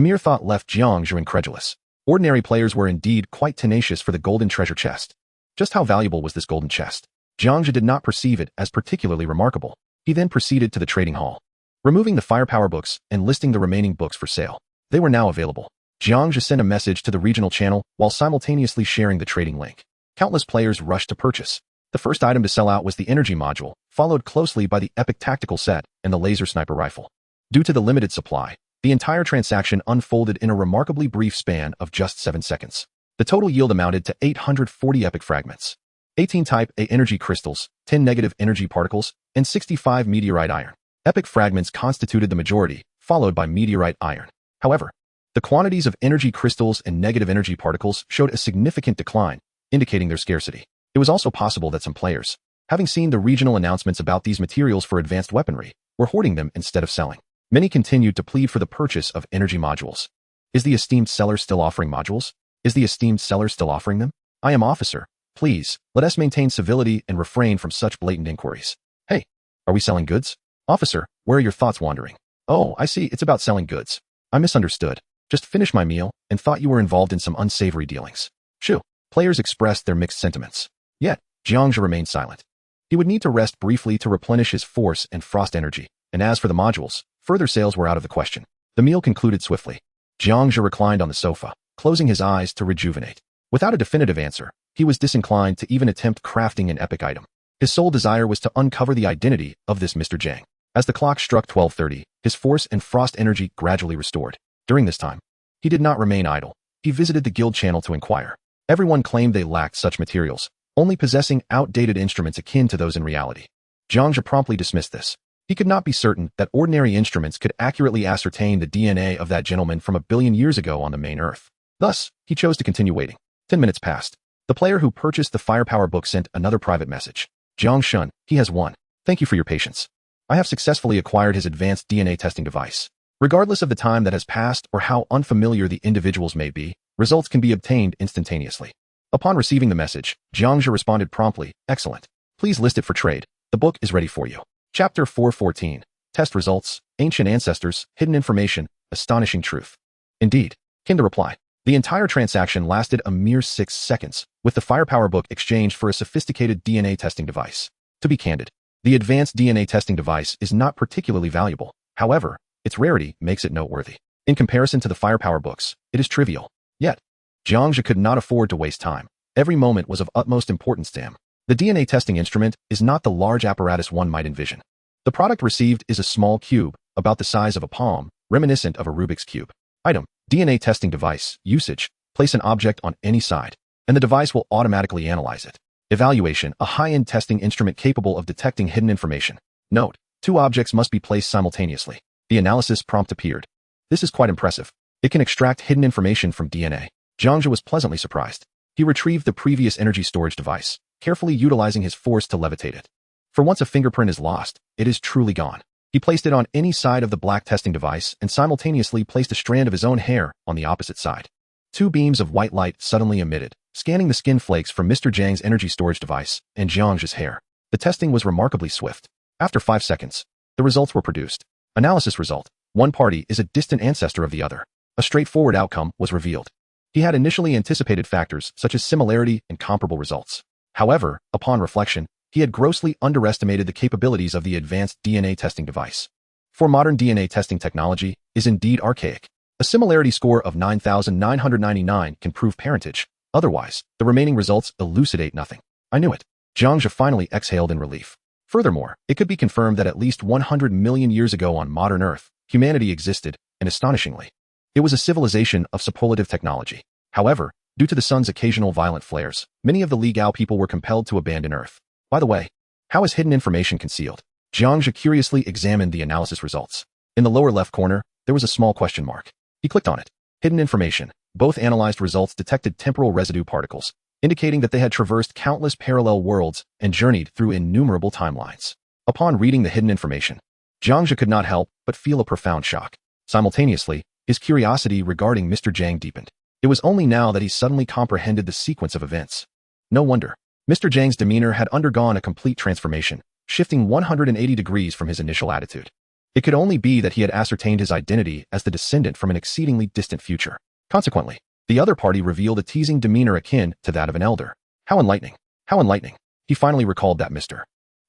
mere thought left Jiang Zhe incredulous. Ordinary players were indeed quite tenacious for the golden treasure chest. Just how valuable was this golden chest? Jiang Zhe did not perceive it as particularly remarkable. He then proceeded to the trading hall, removing the firepower books and listing the remaining books for sale. They were now available. Jiang Zhe sent a message to the regional channel while simultaneously sharing the trading link. Countless players rushed to purchase. The first item to sell out was the energy module, followed closely by the epic tactical set and the laser sniper rifle. Due to the limited supply, the entire transaction unfolded in a remarkably brief span of just 7 seconds. The total yield amounted to 840 epic fragments, 18 type A energy crystals, 10 negative energy particles, and 65 meteorite iron. Epic fragments constituted the majority, followed by meteorite iron. However, the quantities of energy crystals and negative energy particles showed a significant decline, indicating their scarcity. It was also possible that some players, having seen the regional announcements about these materials for advanced weaponry, were hoarding them instead of selling. Many continued to plead for the purchase of energy modules. Is the esteemed seller still offering modules? Is the esteemed seller still offering them? I am officer. Please, let us maintain civility and refrain from such blatant inquiries. Hey, are we selling goods? Officer, where are your thoughts wandering? Oh, I see, it's about selling goods. I misunderstood. Just finished my meal and thought you were involved in some unsavory dealings. Shoo. Players expressed their mixed sentiments. Yet, Jiang Zhe remained silent. He would need to rest briefly to replenish his force and frost energy, and as for the modules, further sales were out of the question. The meal concluded swiftly. Jiang Zhe reclined on the sofa, closing his eyes to rejuvenate. Without a definitive answer, he was disinclined to even attempt crafting an epic item. His sole desire was to uncover the identity of this Mr. Jiang. As the clock struck 12:30, his force and frost energy gradually restored. During this time, he did not remain idle. He visited the guild channel to inquire. Everyone claimed they lacked such materials, only possessing outdated instruments akin to those in reality. Jiang Zhe promptly dismissed this. He could not be certain that ordinary instruments could accurately ascertain the DNA of that gentleman from a billion years ago on the main Earth. Thus, he chose to continue waiting. 10 minutes passed. The player who purchased the firepower book sent another private message. Jiang Shun, he has won. Thank you for your patience. I have successfully acquired his advanced DNA testing device. Regardless of the time that has passed or how unfamiliar the individuals may be, results can be obtained instantaneously. Upon receiving the message, Jiang Zhe responded promptly, excellent. Please list it for trade. The book is ready for you. Chapter 414. Test results, ancient ancestors, hidden information, astonishing truth. Indeed, came the reply. The entire transaction lasted a mere 6 seconds, with the firepower book exchanged for a sophisticated DNA testing device. To be candid, the advanced DNA testing device is not particularly valuable. However, its rarity makes it noteworthy. In comparison to the firepower books, it is trivial. Yet, Jiang Zhe could not afford to waste time. Every moment was of utmost importance to him. The DNA testing instrument is not the large apparatus one might envision. The product received is a small cube, about the size of a palm, reminiscent of a Rubik's Cube. Item: DNA testing device. Usage: place an object on any side, and the device will automatically analyze it. Evaluation: a high-end testing instrument capable of detecting hidden information. Note: 2 objects must be placed simultaneously. The analysis prompt appeared. This is quite impressive. It can extract hidden information from DNA. Jiang Zhe was pleasantly surprised. He retrieved the previous energy storage device, carefully utilizing his force to levitate it. For once a fingerprint is lost, it is truly gone. He placed it on any side of the black testing device and simultaneously placed a strand of his own hair on the opposite side. 2 beams of white light suddenly emitted, scanning the skin flakes from Mr. Jiang's energy storage device and Jiang Zhe's hair. The testing was remarkably swift. After 5 seconds, the results were produced. Analysis result: one party is a distant ancestor of the other. A straightforward outcome was revealed. He had initially anticipated factors such as similarity and comparable results. However, upon reflection, he had grossly underestimated the capabilities of the advanced DNA testing device. For modern DNA testing technology is indeed archaic. A similarity score of 9,999 can prove parentage. Otherwise, the remaining results elucidate nothing. I knew it. Jiang Zhe finally exhaled in relief. Furthermore, it could be confirmed that at least 100 million years ago on modern Earth, humanity existed, and astonishingly, it was a civilization of superlative technology. However, due to the sun's occasional violent flares, many of the Li Gao people were compelled to abandon Earth. By the way, how is hidden information concealed? Jiang Zhe curiously examined the analysis results. In the lower left corner, there was a small question mark. He clicked on it. Hidden information. Both analyzed results detected temporal residue particles, indicating that they had traversed countless parallel worlds and journeyed through innumerable timelines. Upon reading the hidden information, Jiang Zhe could not help but feel a profound shock. Simultaneously, his curiosity regarding Mr. Jiang deepened. It was only now that he suddenly comprehended the sequence of events. No wonder. Mr. Jiang's demeanor had undergone a complete transformation, shifting 180 degrees from his initial attitude. It could only be that he had ascertained his identity as the descendant from an exceedingly distant future. Consequently, the other party revealed a teasing demeanor akin to that of an elder. How enlightening. How enlightening. He finally recalled that Mr.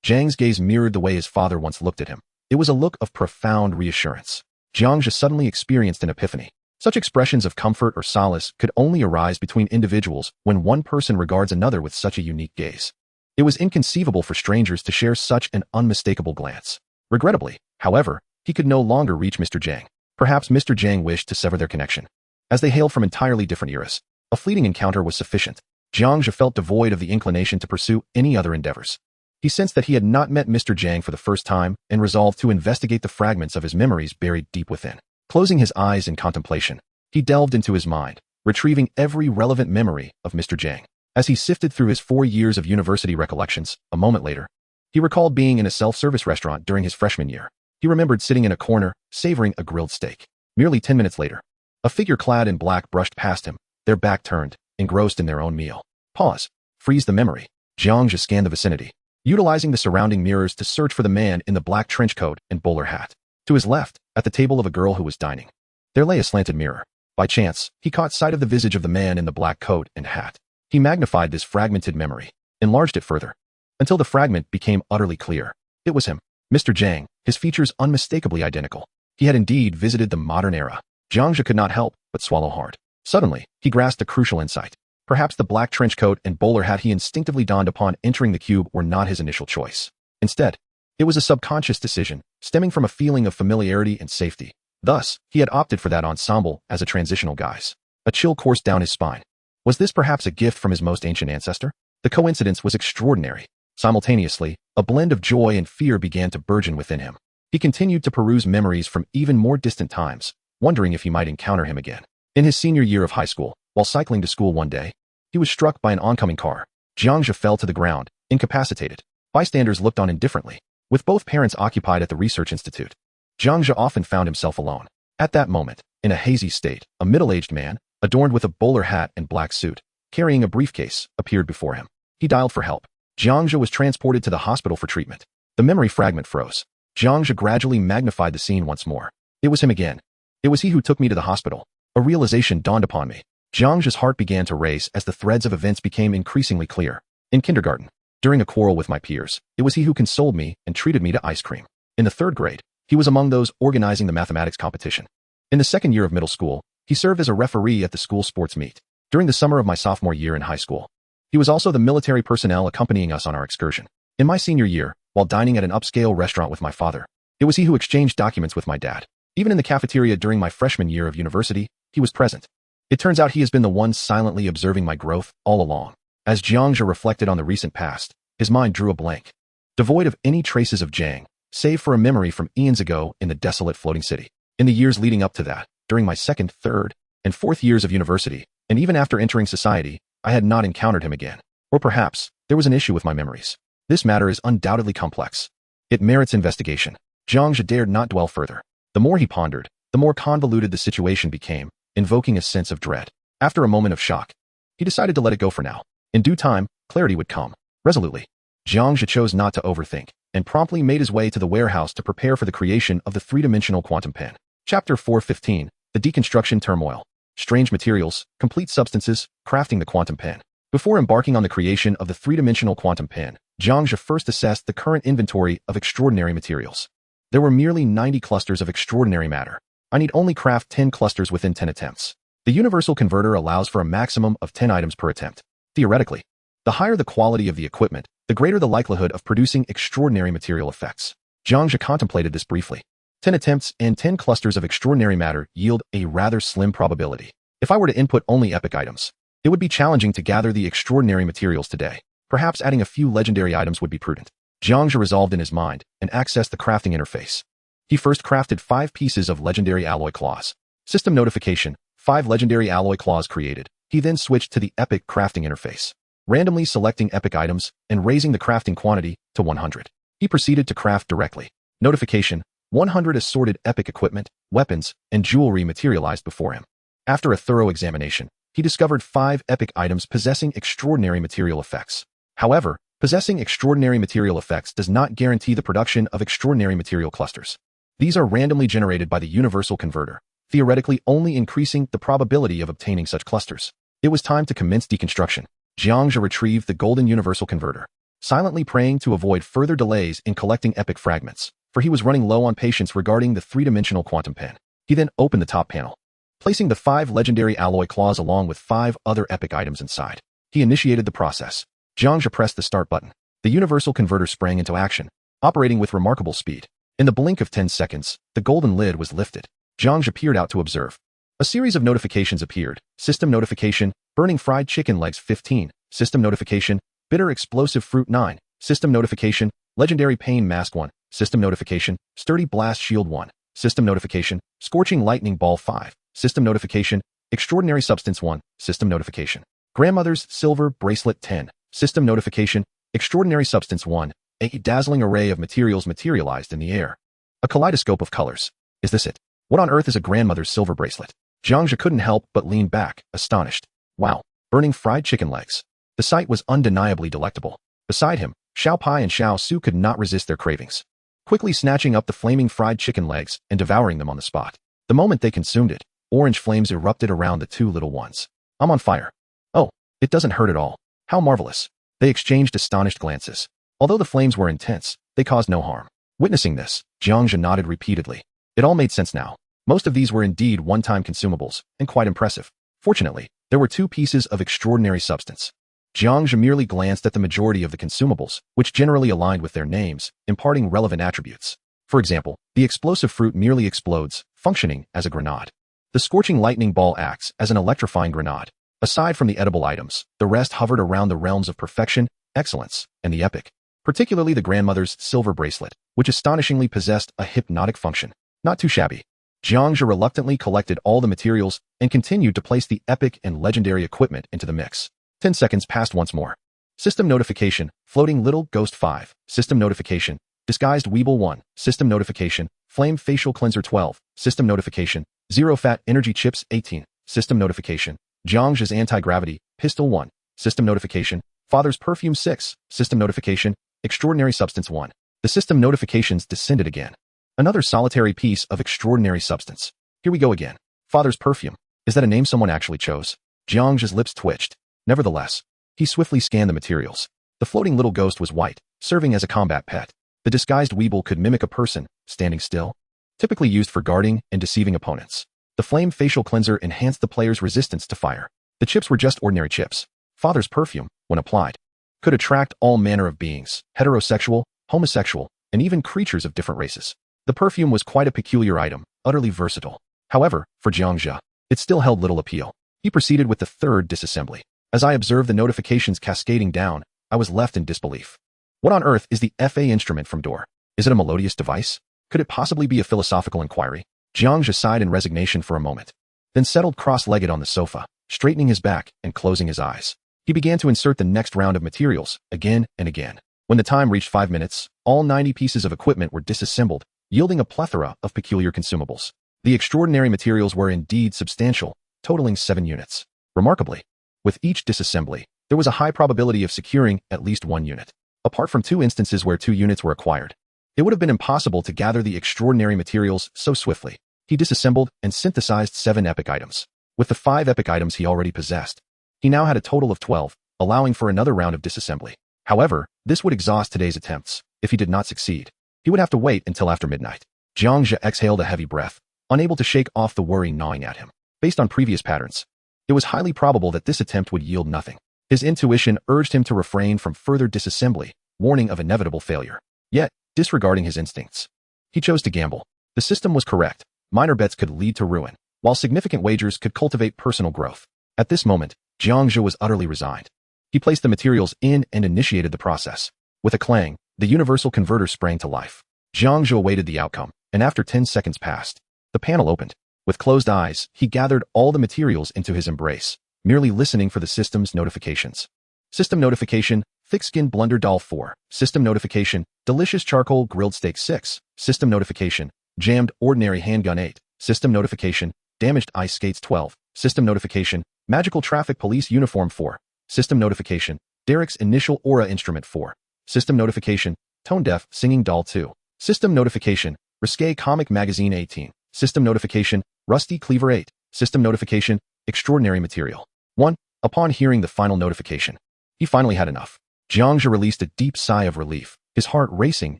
Jiang's gaze mirrored the way his father once looked at him. It was a look of profound reassurance. Jiang Zhe suddenly experienced an epiphany. Such expressions of comfort or solace could only arise between individuals when one person regards another with such a unique gaze. It was inconceivable for strangers to share such an unmistakable glance. Regrettably, however, he could no longer reach Mr. Jiang. Perhaps Mr. Jiang wished to sever their connection. As they hailed from entirely different eras, a fleeting encounter was sufficient. Jiang Zhe felt devoid of the inclination to pursue any other endeavors. He sensed that he had not met Mr. Jiang for the first time and resolved to investigate the fragments of his memories buried deep within. Closing his eyes in contemplation, he delved into his mind, retrieving every relevant memory of Mr. Jiang. As he sifted through his 4 years of university recollections, a moment later, he recalled being in a self-service restaurant during his freshman year. He remembered sitting in a corner, savoring a grilled steak. Merely 10 minutes later, a figure clad in black brushed past him, their back turned, engrossed in their own meal. Pause. Freeze the memory. Jiang Zhe scanned the vicinity, utilizing the surrounding mirrors to search for the man in the black trench coat and bowler hat. To his left, at the table of a girl who was dining, there lay a slanted mirror. By chance, he caught sight of the visage of the man in the black coat and hat. He magnified this fragmented memory, enlarged it further, until the fragment became utterly clear. It was him, Mr. Jiang, his features unmistakably identical. He had indeed visited the modern era. Jiang Zhe could not help but swallow hard. Suddenly, he grasped a crucial insight. Perhaps the black trench coat and bowler hat he instinctively donned upon entering the cube were not his initial choice. Instead, it was a subconscious decision, stemming from a feeling of familiarity and safety. Thus, he had opted for that ensemble as a transitional guise. A chill coursed down his spine. Was this perhaps a gift from his most ancient ancestor? The coincidence was extraordinary. Simultaneously, a blend of joy and fear began to burgeon within him. He continued to peruse memories from even more distant times, wondering if he might encounter him again. In his senior year of high school, while cycling to school one day, he was struck by an oncoming car. Jiang Zhe fell to the ground, incapacitated. Bystanders looked on indifferently. With both parents occupied at the research institute, Jiang Zhe often found himself alone. At that moment, in a hazy state, a middle-aged man, adorned with a bowler hat and black suit, carrying a briefcase, appeared before him. He dialed for help. Jiang Zhe was transported to the hospital for treatment. The memory fragment froze. Jiang Zhe gradually magnified the scene once more. It was him again. It was he who took me to the hospital. A realization dawned upon me. Jiang Zhe's heart began to race as the threads of events became increasingly clear. In kindergarten, During a quarrel with my peers, it was he who consoled me and treated me to ice cream. In the 3rd grade, he was among those organizing the mathematics competition. In the 2nd year of middle school, he served as a referee at the school sports meet. During the summer of my sophomore year in high school, he was also the military personnel accompanying us on our excursion. In my senior year, while dining at an upscale restaurant with my father, it was he who exchanged documents with my dad. Even in the cafeteria during my freshman year of university, he was present. It turns out he has been the one silently observing my growth all along. As Jiang Zhe reflected on the recent past, his mind drew a blank, devoid of any traces of Jiang, save for a memory from eons ago in the desolate floating city. In the years leading up to that, during my 2nd, 3rd, and 4th years of university, and even after entering society, I had not encountered him again. Or perhaps, there was an issue with my memories. This matter is undoubtedly complex. It merits investigation. Jiang Zhe dared not dwell further. The more he pondered, the more convoluted the situation became, invoking a sense of dread. After a moment of shock, he decided to let it go for now. In due time, clarity would come. Resolutely, Jiang Zhe chose not to overthink, and promptly made his way to the warehouse to prepare for the creation of the 3-dimensional quantum pen. Chapter 4:15, The Deconstruction Turmoil. Strange materials, complete substances, crafting the quantum pen. Before embarking on the creation of the 3-dimensional quantum pen, Jiang Zhe first assessed the current inventory of extraordinary materials. There were merely 90 clusters of extraordinary matter. I need only craft 10 clusters within 10 attempts. The universal converter allows for a maximum of 10 items per attempt. Theoretically, the higher the quality of the equipment, the greater the likelihood of producing extraordinary material effects. Jiang Zhe contemplated this briefly. 10 attempts and 10 clusters of extraordinary matter yield a rather slim probability. If I were to input only epic items, it would be challenging to gather the extraordinary materials today. Perhaps adding a few legendary items would be prudent. Jiang Zhe resolved in his mind and accessed the crafting interface. He first crafted 5 pieces of legendary alloy claws. System notification, 5 legendary alloy claws created. He then switched to the epic crafting interface, randomly selecting epic items and raising the crafting quantity to 100. He proceeded to craft directly. Notification, 100 assorted epic equipment, weapons, and jewelry materialized before him. After a thorough examination, he discovered 5 epic items possessing extraordinary material effects. However, possessing extraordinary material effects does not guarantee the production of extraordinary material clusters. These are randomly generated by the universal converter, theoretically only increasing the probability of obtaining such clusters. It was time to commence deconstruction. Jiang Zhe retrieved the golden universal converter, silently praying to avoid further delays in collecting epic fragments, for he was running low on patience regarding the 3-dimensional quantum pen. He then opened the top panel, placing the 5 legendary alloy claws along with 5 other epic items inside. He initiated the process. Jiang Zhe pressed the start button. The universal converter sprang into action, operating with remarkable speed. In the blink of 10 seconds, the golden lid was lifted. Jiang Zhe peered out to observe. A series of notifications appeared. System notification, burning fried chicken legs 15. System notification, bitter explosive fruit 9. System notification, legendary pain mask 1. System notification, sturdy blast shield 1. System notification, scorching lightning ball 5. System notification, extraordinary substance 1. System notification, grandmother's silver bracelet 10. System notification, extraordinary substance 1. A dazzling array of materials materialized in the air. A kaleidoscope of colors. Is this it? What on earth is a grandmother's silver bracelet? Jiang Zhe couldn't help but lean back, astonished. Wow, burning fried chicken legs. The sight was undeniably delectable. Beside him, Xiao Pai and Xiao Su could not resist their cravings, quickly snatching up the flaming fried chicken legs and devouring them on the spot. The moment they consumed it, orange flames erupted around the 2 little ones. I'm on fire. Oh, it doesn't hurt at all. How marvelous. They exchanged astonished glances. Although the flames were intense, they caused no harm. Witnessing this, Jiang Zhe nodded repeatedly. It all made sense now. Most of these were indeed one-time consumables, and quite impressive. Fortunately, there were 2 pieces of extraordinary substance. Jiang Zhe merely glanced at the majority of the consumables, which generally aligned with their names, imparting relevant attributes. For example, the explosive fruit merely explodes, functioning as a grenade. The scorching lightning ball acts as an electrifying grenade. Aside from the edible items, the rest hovered around the realms of perfection, excellence, and the epic. Particularly the grandmother's silver bracelet, which astonishingly possessed a hypnotic function. Not too shabby. Jiang Zhe reluctantly collected all the materials and continued to place the epic and legendary equipment into the mix. 10 seconds passed once more. System notification, floating little ghost 5. System notification, disguised weeble 1. System notification, flame facial cleanser 12. System notification, zero fat energy chips 18. System notification, Jiang Zhe's anti-gravity pistol 1. System notification, father's perfume 6. System notification, extraordinary substance 1. The system notifications descended again. Another solitary piece of extraordinary substance. Here we go again. Father's perfume. Is that a name someone actually chose? Jiang Zhe's lips twitched. Nevertheless, he swiftly scanned the materials. The floating little ghost was white, serving as a combat pet. The disguised weeble could mimic a person, standing still, typically used for guarding and deceiving opponents. The flame facial cleanser enhanced the player's resistance to fire. The chips were just ordinary chips. Father's perfume, when applied, could attract all manner of beings, heterosexual, homosexual, and even creatures of different races. The perfume was quite a peculiar item, utterly versatile. However, for Jiang Zhe, it still held little appeal. He proceeded with the third disassembly. As I observed the notifications cascading down, I was left in disbelief. What on earth is the FA instrument from door? Is it a melodious device? Could it possibly be a philosophical inquiry? Jiang Zhe sighed in resignation for a moment, then settled cross-legged on the sofa, straightening his back and closing his eyes. He began to insert the next round of materials, again and again. When the time reached 5 minutes, all 90 pieces of equipment were disassembled, yielding a plethora of peculiar consumables. The extraordinary materials were indeed substantial, totaling 7 units. Remarkably, with each disassembly, there was a high probability of securing at least 1 unit. Apart from 2 instances where 2 units were acquired, it would have been impossible to gather the extraordinary materials so swiftly. He disassembled and synthesized 7 epic items. With the 5 epic items he already possessed, he now had a total of 12, allowing for another round of disassembly. However, this would exhaust today's attempts. If he did not succeed, he would have to wait until after midnight. Jiang Zhe exhaled a heavy breath, unable to shake off the worry gnawing at him. Based on previous patterns, it was highly probable that this attempt would yield nothing. His intuition urged him to refrain from further disassembly, warning of inevitable failure. Yet, disregarding his instincts, he chose to gamble. The system was correct. Minor bets could lead to ruin, while significant wagers could cultivate personal growth. At this moment, Jiang Zhe was utterly resigned. He placed the materials in and initiated the process. With a clang, the universal converter sprang to life. Jiang Zhe awaited the outcome, and after 10 seconds passed, the panel opened. With closed eyes, he gathered all the materials into his embrace, merely listening for the system's notifications. System notification, thick-skinned blunder doll 4. System notification, delicious charcoal grilled steak 6. System notification, jammed ordinary handgun 8. System notification, damaged ice skates 12. System notification, magical traffic police uniform 4. System notification, Derek's initial aura instrument 4. System notification, tone deaf singing doll 2. System notification, risque comic magazine 18. System notification, rusty cleaver 8. System notification, extraordinary material 1. Upon hearing the final notification, he finally had enough. Jiang Zhe released a deep sigh of relief, his heart racing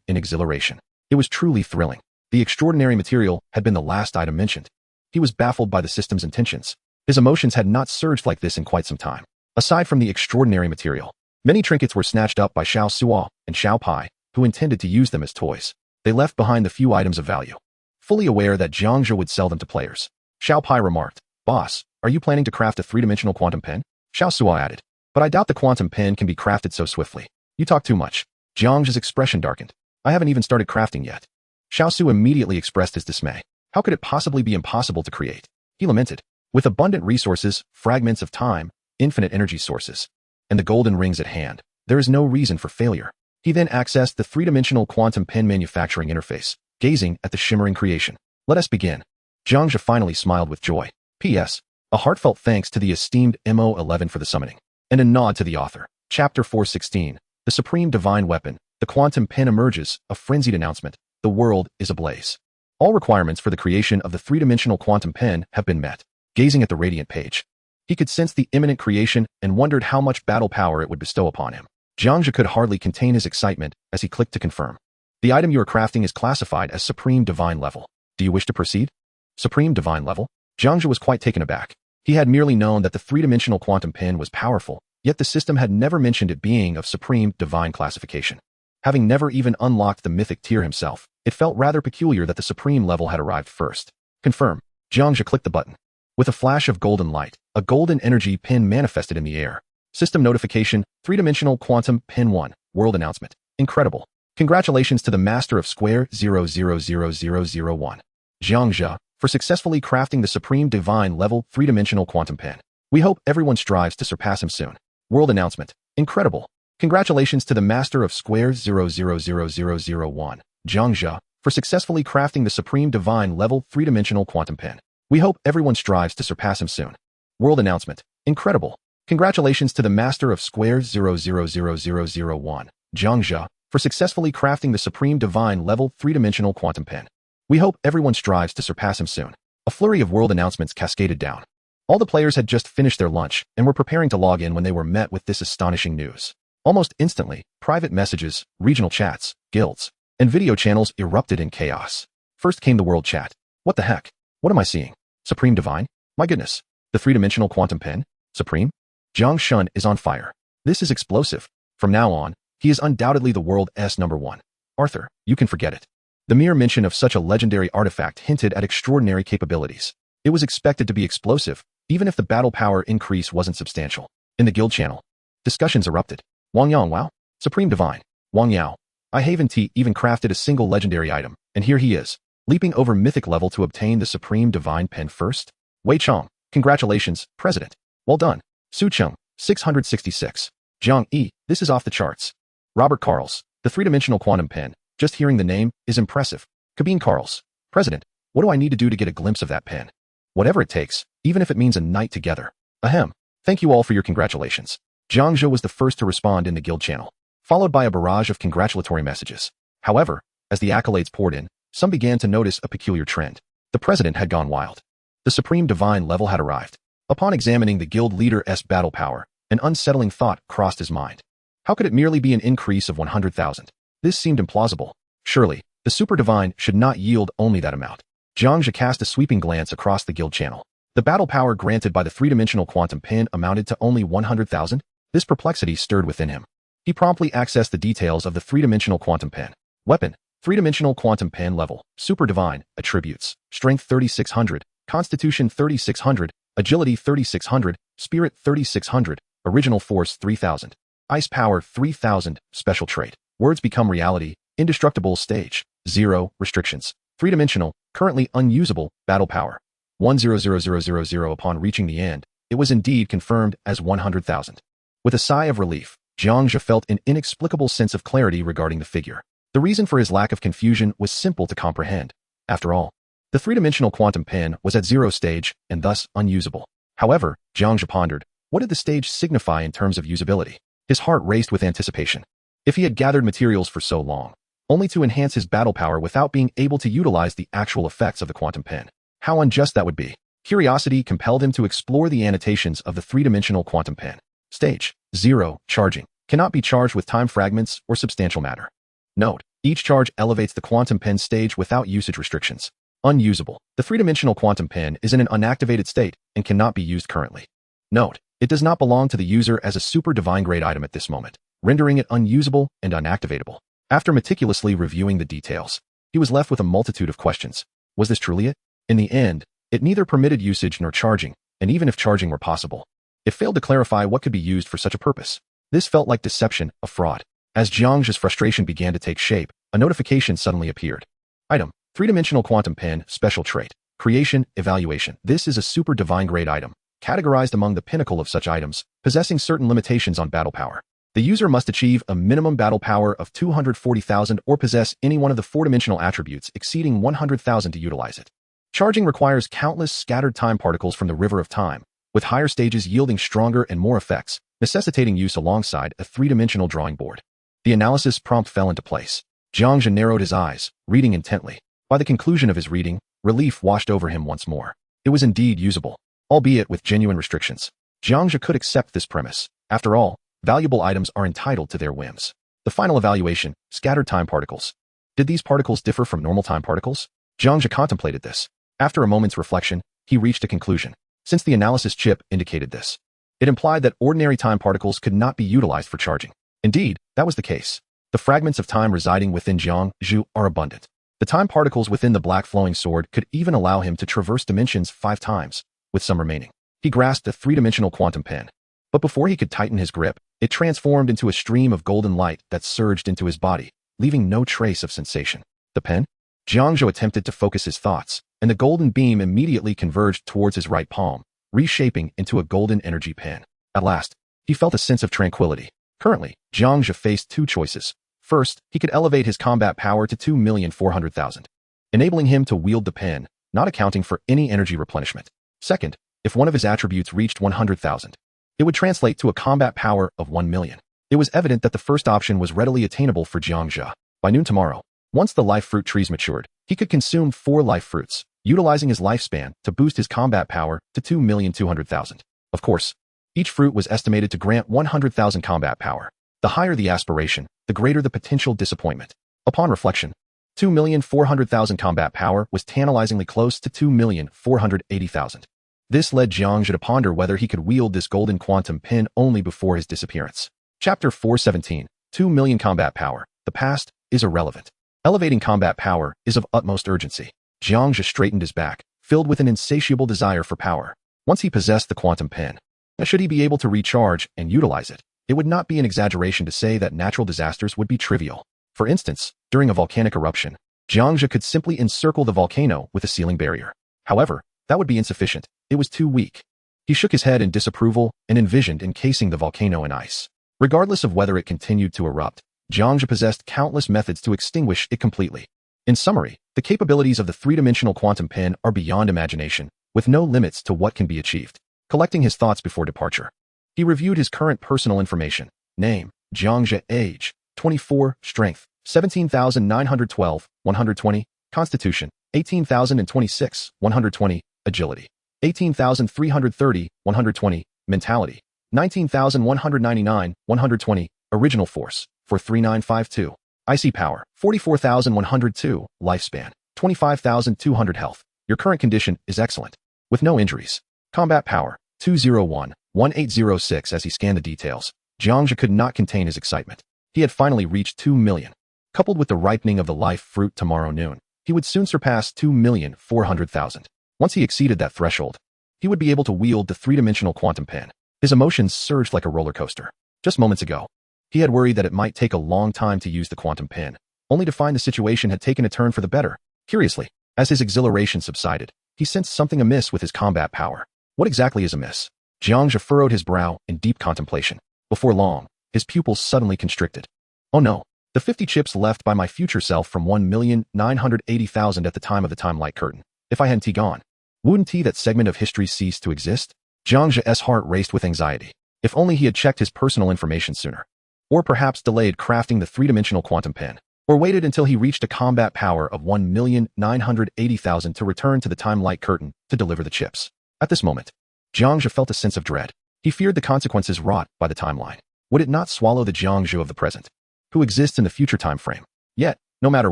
in exhilaration. It was truly thrilling. The extraordinary material had been the last item mentioned. He was baffled by the system's intentions. His emotions had not surged like this in quite some time. Aside from the extraordinary material, many trinkets were snatched up by Xiao Suo and Xiao Pai, who intended to use them as toys. They left behind the few items of value, fully aware that Jiang Zhe would sell them to players. Xiao Pai remarked, "Boss, are you planning to craft a 3-dimensional quantum pen?" Xiao Suo added, "But I doubt the quantum pen can be crafted so swiftly. You talk too much." Jiang Zhe's expression darkened. "I haven't even started crafting yet." Xiao Su immediately expressed his dismay. How could it possibly be impossible to create? He lamented. With abundant resources, fragments of time, infinite energy sources, and the golden rings at hand, there is no reason for failure. He then accessed the 3-dimensional quantum pen manufacturing interface, gazing at the shimmering creation. "Let us begin." Jiang Zhe finally smiled with joy. P.S. A heartfelt thanks to the esteemed MO11 for the summoning, and a nod to the author. Chapter 416. The Supreme Divine Weapon. The quantum pen emerges, a frenzied announcement. The world is ablaze. All requirements for the creation of the 3-dimensional quantum pen have been met. Gazing at the radiant page, he could sense the imminent creation and wondered how much battle power it would bestow upon him. Jiang Zhe could hardly contain his excitement as he clicked to confirm. "The item you are crafting is classified as Supreme Divine Level. Do you wish to proceed?" Supreme Divine Level? Jiang Zhe was quite taken aback. He had merely known that the 3-dimensional quantum pen was powerful, yet the system had never mentioned it being of Supreme Divine classification. Having never even unlocked the mythic tier himself, it felt rather peculiar that the Supreme level had arrived first. Confirm. Jiang Zhe clicked the button. With a flash of golden light, a golden energy pin manifested in the air. System notification, 3-dimensional quantum pin 1, world announcement. Incredible. Congratulations to the master of square 000001, Jiang Zhe, for successfully crafting the Supreme Divine Level 3-dimensional quantum pen. We hope everyone strives to surpass him soon. World announcement. Incredible. Congratulations to the master of square 000001, Jiang Zhe, for successfully crafting the Supreme Divine Level 3-dimensional quantum pen. We hope everyone strives to surpass him soon. World announcement. Incredible. Congratulations to the master of square 000001, Jiang Zhe, for successfully crafting the Supreme Divine Level 3-dimensional quantum pen. We hope everyone strives to surpass him soon. A flurry of world announcements cascaded down. All the players had just finished their lunch and were preparing to log in when they were met with this astonishing news. Almost instantly, private messages, regional chats, guilds, and video channels erupted in chaos. First came the world chat. What the heck? What am I seeing? Supreme Divine? My goodness. The three-dimensional quantum pen? Supreme? Jiang Zhe is on fire. This is explosive. From now on, he is undoubtedly the world's number one. Arthur, you can forget it. The mere mention of such a legendary artifact hinted at extraordinary capabilities. It was expected to be explosive, even if the battle power increase wasn't substantial. In the guild channel, discussions erupted. Wang Yang, wow. Supreme Divine. Wang Yao. I haven't even crafted a single legendary item, and here he is, leaping over mythic level to obtain the Supreme Divine Pen first. Wei Chong, congratulations, President. Well done. Su Cheng, 666. Zhang Yi, this is off the charts. Robert Carls, the three-dimensional quantum pen, just hearing the name is impressive. Cabine Carls, President, what do I need to do to get a glimpse of that pen? Whatever it takes, even if it means a night together. Ahem. Thank you all for your congratulations. Jiang Zhe was the first to respond in the guild channel, followed by a barrage of congratulatory messages. However, as the accolades poured in, some began to notice a peculiar trend. The president had gone wild. The Supreme Divine level had arrived. Upon examining the guild leader's battle power, an unsettling thought crossed his mind. How could it merely be an increase of 100,000? This seemed implausible. Surely, the Super Divine should not yield only that amount. Jiang Zhe cast a sweeping glance across the guild channel. The battle power granted by the three-dimensional quantum pen amounted to only 100,000? This perplexity stirred within him. He promptly accessed the details of the three-dimensional quantum pen. Weapon, three-dimensional quantum pen level, Super Divine, attributes, Strength 3600, Constitution 3600, Agility 3600, Spirit 3600, Original Force 3000, Ice Power 3000, Special Trait, Words Become Reality, Indestructible Stage, 0, Restrictions, three-dimensional, currently unusable, Battle Power, 100,000. Upon reaching the end, it was indeed confirmed as 100,000. With a sigh of relief, Jiang Zhe felt an inexplicable sense of clarity regarding the figure. The reason for his lack of confusion was simple to comprehend. After all, the three-dimensional quantum pen was at 0 stage and thus unusable. However, Jiang Zhe pondered, what did the stage signify in terms of usability? His heart raced with anticipation. If he had gathered materials for so long, only to enhance his battle power without being able to utilize the actual effects of the quantum pen, how unjust that would be. Curiosity compelled him to explore the annotations of the three-dimensional quantum pen. Stage 0, charging, cannot be charged with time fragments or substantial matter. Note, each charge elevates the quantum pen stage without usage restrictions. Unusable, the three-dimensional quantum pen is in an unactivated state and cannot be used currently. Note, it does not belong to the user as a super divine grade item at this moment, rendering it unusable and unactivatable. After meticulously reviewing the details, he was left with a multitude of questions. Was this truly it? In the end, it neither permitted usage nor charging, and even if charging were possible, it failed to clarify what could be used for such a purpose. This felt like deception, a fraud. As Jiang Zhe's frustration began to take shape, a notification suddenly appeared. Item, three-dimensional quantum pen, special trait, creation, evaluation. This is a super divine grade item, categorized among the pinnacle of such items, possessing certain limitations on battle power. The user must achieve a minimum battle power of 240,000 or possess any one of the four-dimensional attributes exceeding 100,000 to utilize it. Charging requires countless scattered time particles from the river of time, with higher stages yielding stronger and more effects, necessitating use alongside a three-dimensional drawing board. The analysis prompt fell into place. Jiang Zhe narrowed his eyes, reading intently. By the conclusion of his reading, relief washed over him once more. It was indeed usable, albeit with genuine restrictions. Jiang Zhe could accept this premise. After all, valuable items are entitled to their whims. The final evaluation, scattered time particles. Did these particles differ from normal time particles? Jiang Zhe contemplated this. After a moment's reflection, he reached a conclusion. Since the analysis chip indicated this, it implied that ordinary time particles could not be utilized for charging. Indeed, that was the case. The fragments of time residing within Jiang Zhe are abundant. The time particles within the black flowing sword could even allow him to traverse dimensions 5 times, with some remaining. He grasped a three-dimensional quantum pen. But before he could tighten his grip, it transformed into a stream of golden light that surged into his body, leaving no trace of sensation. The pen? Jiang Zhe attempted to focus his thoughts, and the golden beam immediately converged towards his right palm, reshaping into a golden energy pen. At last, he felt a sense of tranquility. Currently, Jiang Zhe faced 2 choices. First, he could elevate his combat power to 2,400,000, enabling him to wield the pen, not accounting for any energy replenishment. Second, if one of his attributes reached 100,000, it would translate to a combat power of 1 million. It was evident that the first option was readily attainable for Jiang Zhe. By noon tomorrow, once the life fruit trees matured, he could consume 4 life fruits, utilizing his lifespan to boost his combat power to 2,200,000. Of course, each fruit was estimated to grant 100,000 combat power. The higher the aspiration, the greater the potential disappointment. Upon reflection, 2,400,000 combat power was tantalizingly close to 2,480,000. This led Jiang Zhe to ponder whether he could wield this golden quantum pin only before his disappearance. Chapter 417, 2 million combat power. The past is irrelevant. Elevating combat power is of utmost urgency. Jiang Zhe straightened his back, filled with an insatiable desire for power. Once he possessed the quantum pin, should he be able to recharge and utilize it, it would not be an exaggeration to say that natural disasters would be trivial. For instance, during a volcanic eruption, Jiang Zhe could simply encircle the volcano with a sealing barrier. However, that would be insufficient. It was too weak. He shook his head in disapproval and envisioned encasing the volcano in ice. Regardless of whether it continued to erupt, Jiang Zhe possessed countless methods to extinguish it completely. In summary, the capabilities of the three-dimensional quantum pin are beyond imagination, with no limits to what can be achieved. Collecting his thoughts before departure, he reviewed his current personal information. Name, Jiang Zhe. Age, 24. Strength, 17,912, 120. Constitution, 18,026, 120. Agility, 18,330, 120. Mentality, 19,199, 120. Original force, 43952. IC power, 44,102. Lifespan, 25,200. Health. Your current condition is excellent, with no injuries. Combat power, 201, 1806. As he scanned the details, Jiang Zhe could not contain his excitement. He had finally reached 2 million. Coupled with the ripening of the life fruit tomorrow noon, he would soon surpass 2,400,000. Once he exceeded that threshold, he would be able to wield the three-dimensional quantum pin. His emotions surged like a roller coaster. Just moments ago, he had worried that it might take a long time to use the quantum pin, only to find the situation had taken a turn for the better. Curiously, as his exhilaration subsided, he sensed something amiss with his combat power. What exactly is amiss? Jiang Zhe furrowed his brow in deep contemplation. Before long, his pupils suddenly constricted. Oh no, the 50 chips left by my future self from 1,980,000 at the time of the time-light curtain. If I hadn't gone, wouldn't that segment of history cease to exist? Jiang Zhe's heart raced with anxiety. If only he had checked his personal information sooner. Or perhaps delayed crafting the three-dimensional quantum pin. Or waited until he reached a combat power of 1,980,000 to return to the time-light curtain to deliver the chips. At this moment, Jiang Zhe felt a sense of dread. He feared the consequences wrought by the timeline. Would it not swallow the Jiang Zhe of the present, who exists in the future time frame? Yet, no matter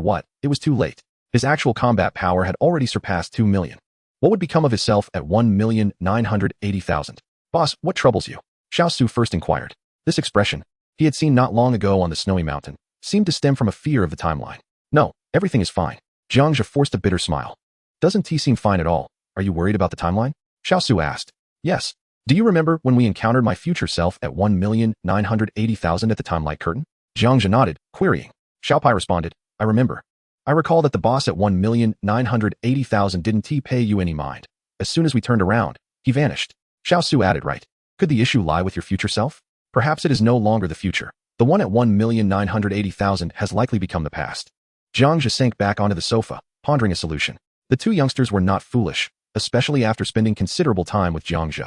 what, it was too late. His actual combat power had already surpassed 2 million. What would become of his self at 1,980,000? Boss, what troubles you? Xiao Su first inquired. This expression, he had seen not long ago on the snowy mountain, seemed to stem from a fear of the timeline. No, everything is fine. Jiang Zhe forced a bitter smile. Doesn't he seem fine at all? Are you worried about the timeline? Xiao Su asked. Yes. Do you remember when we encountered my future self at 1,980,000 at the time-light curtain? Jiang Zhe nodded, querying. Xiao Pai responded, I remember. I recall that the boss at 1,980,000 didn't pay you any mind. As soon as we turned around, he vanished. Xiao Su added, right. Could the issue lie with your future self? Perhaps it is no longer the future. The one at 1,980,000 has likely become the past. Jiang Zhe sank back onto the sofa, pondering a solution. The two youngsters were not foolish, especially after spending considerable time with Jiang Zhe.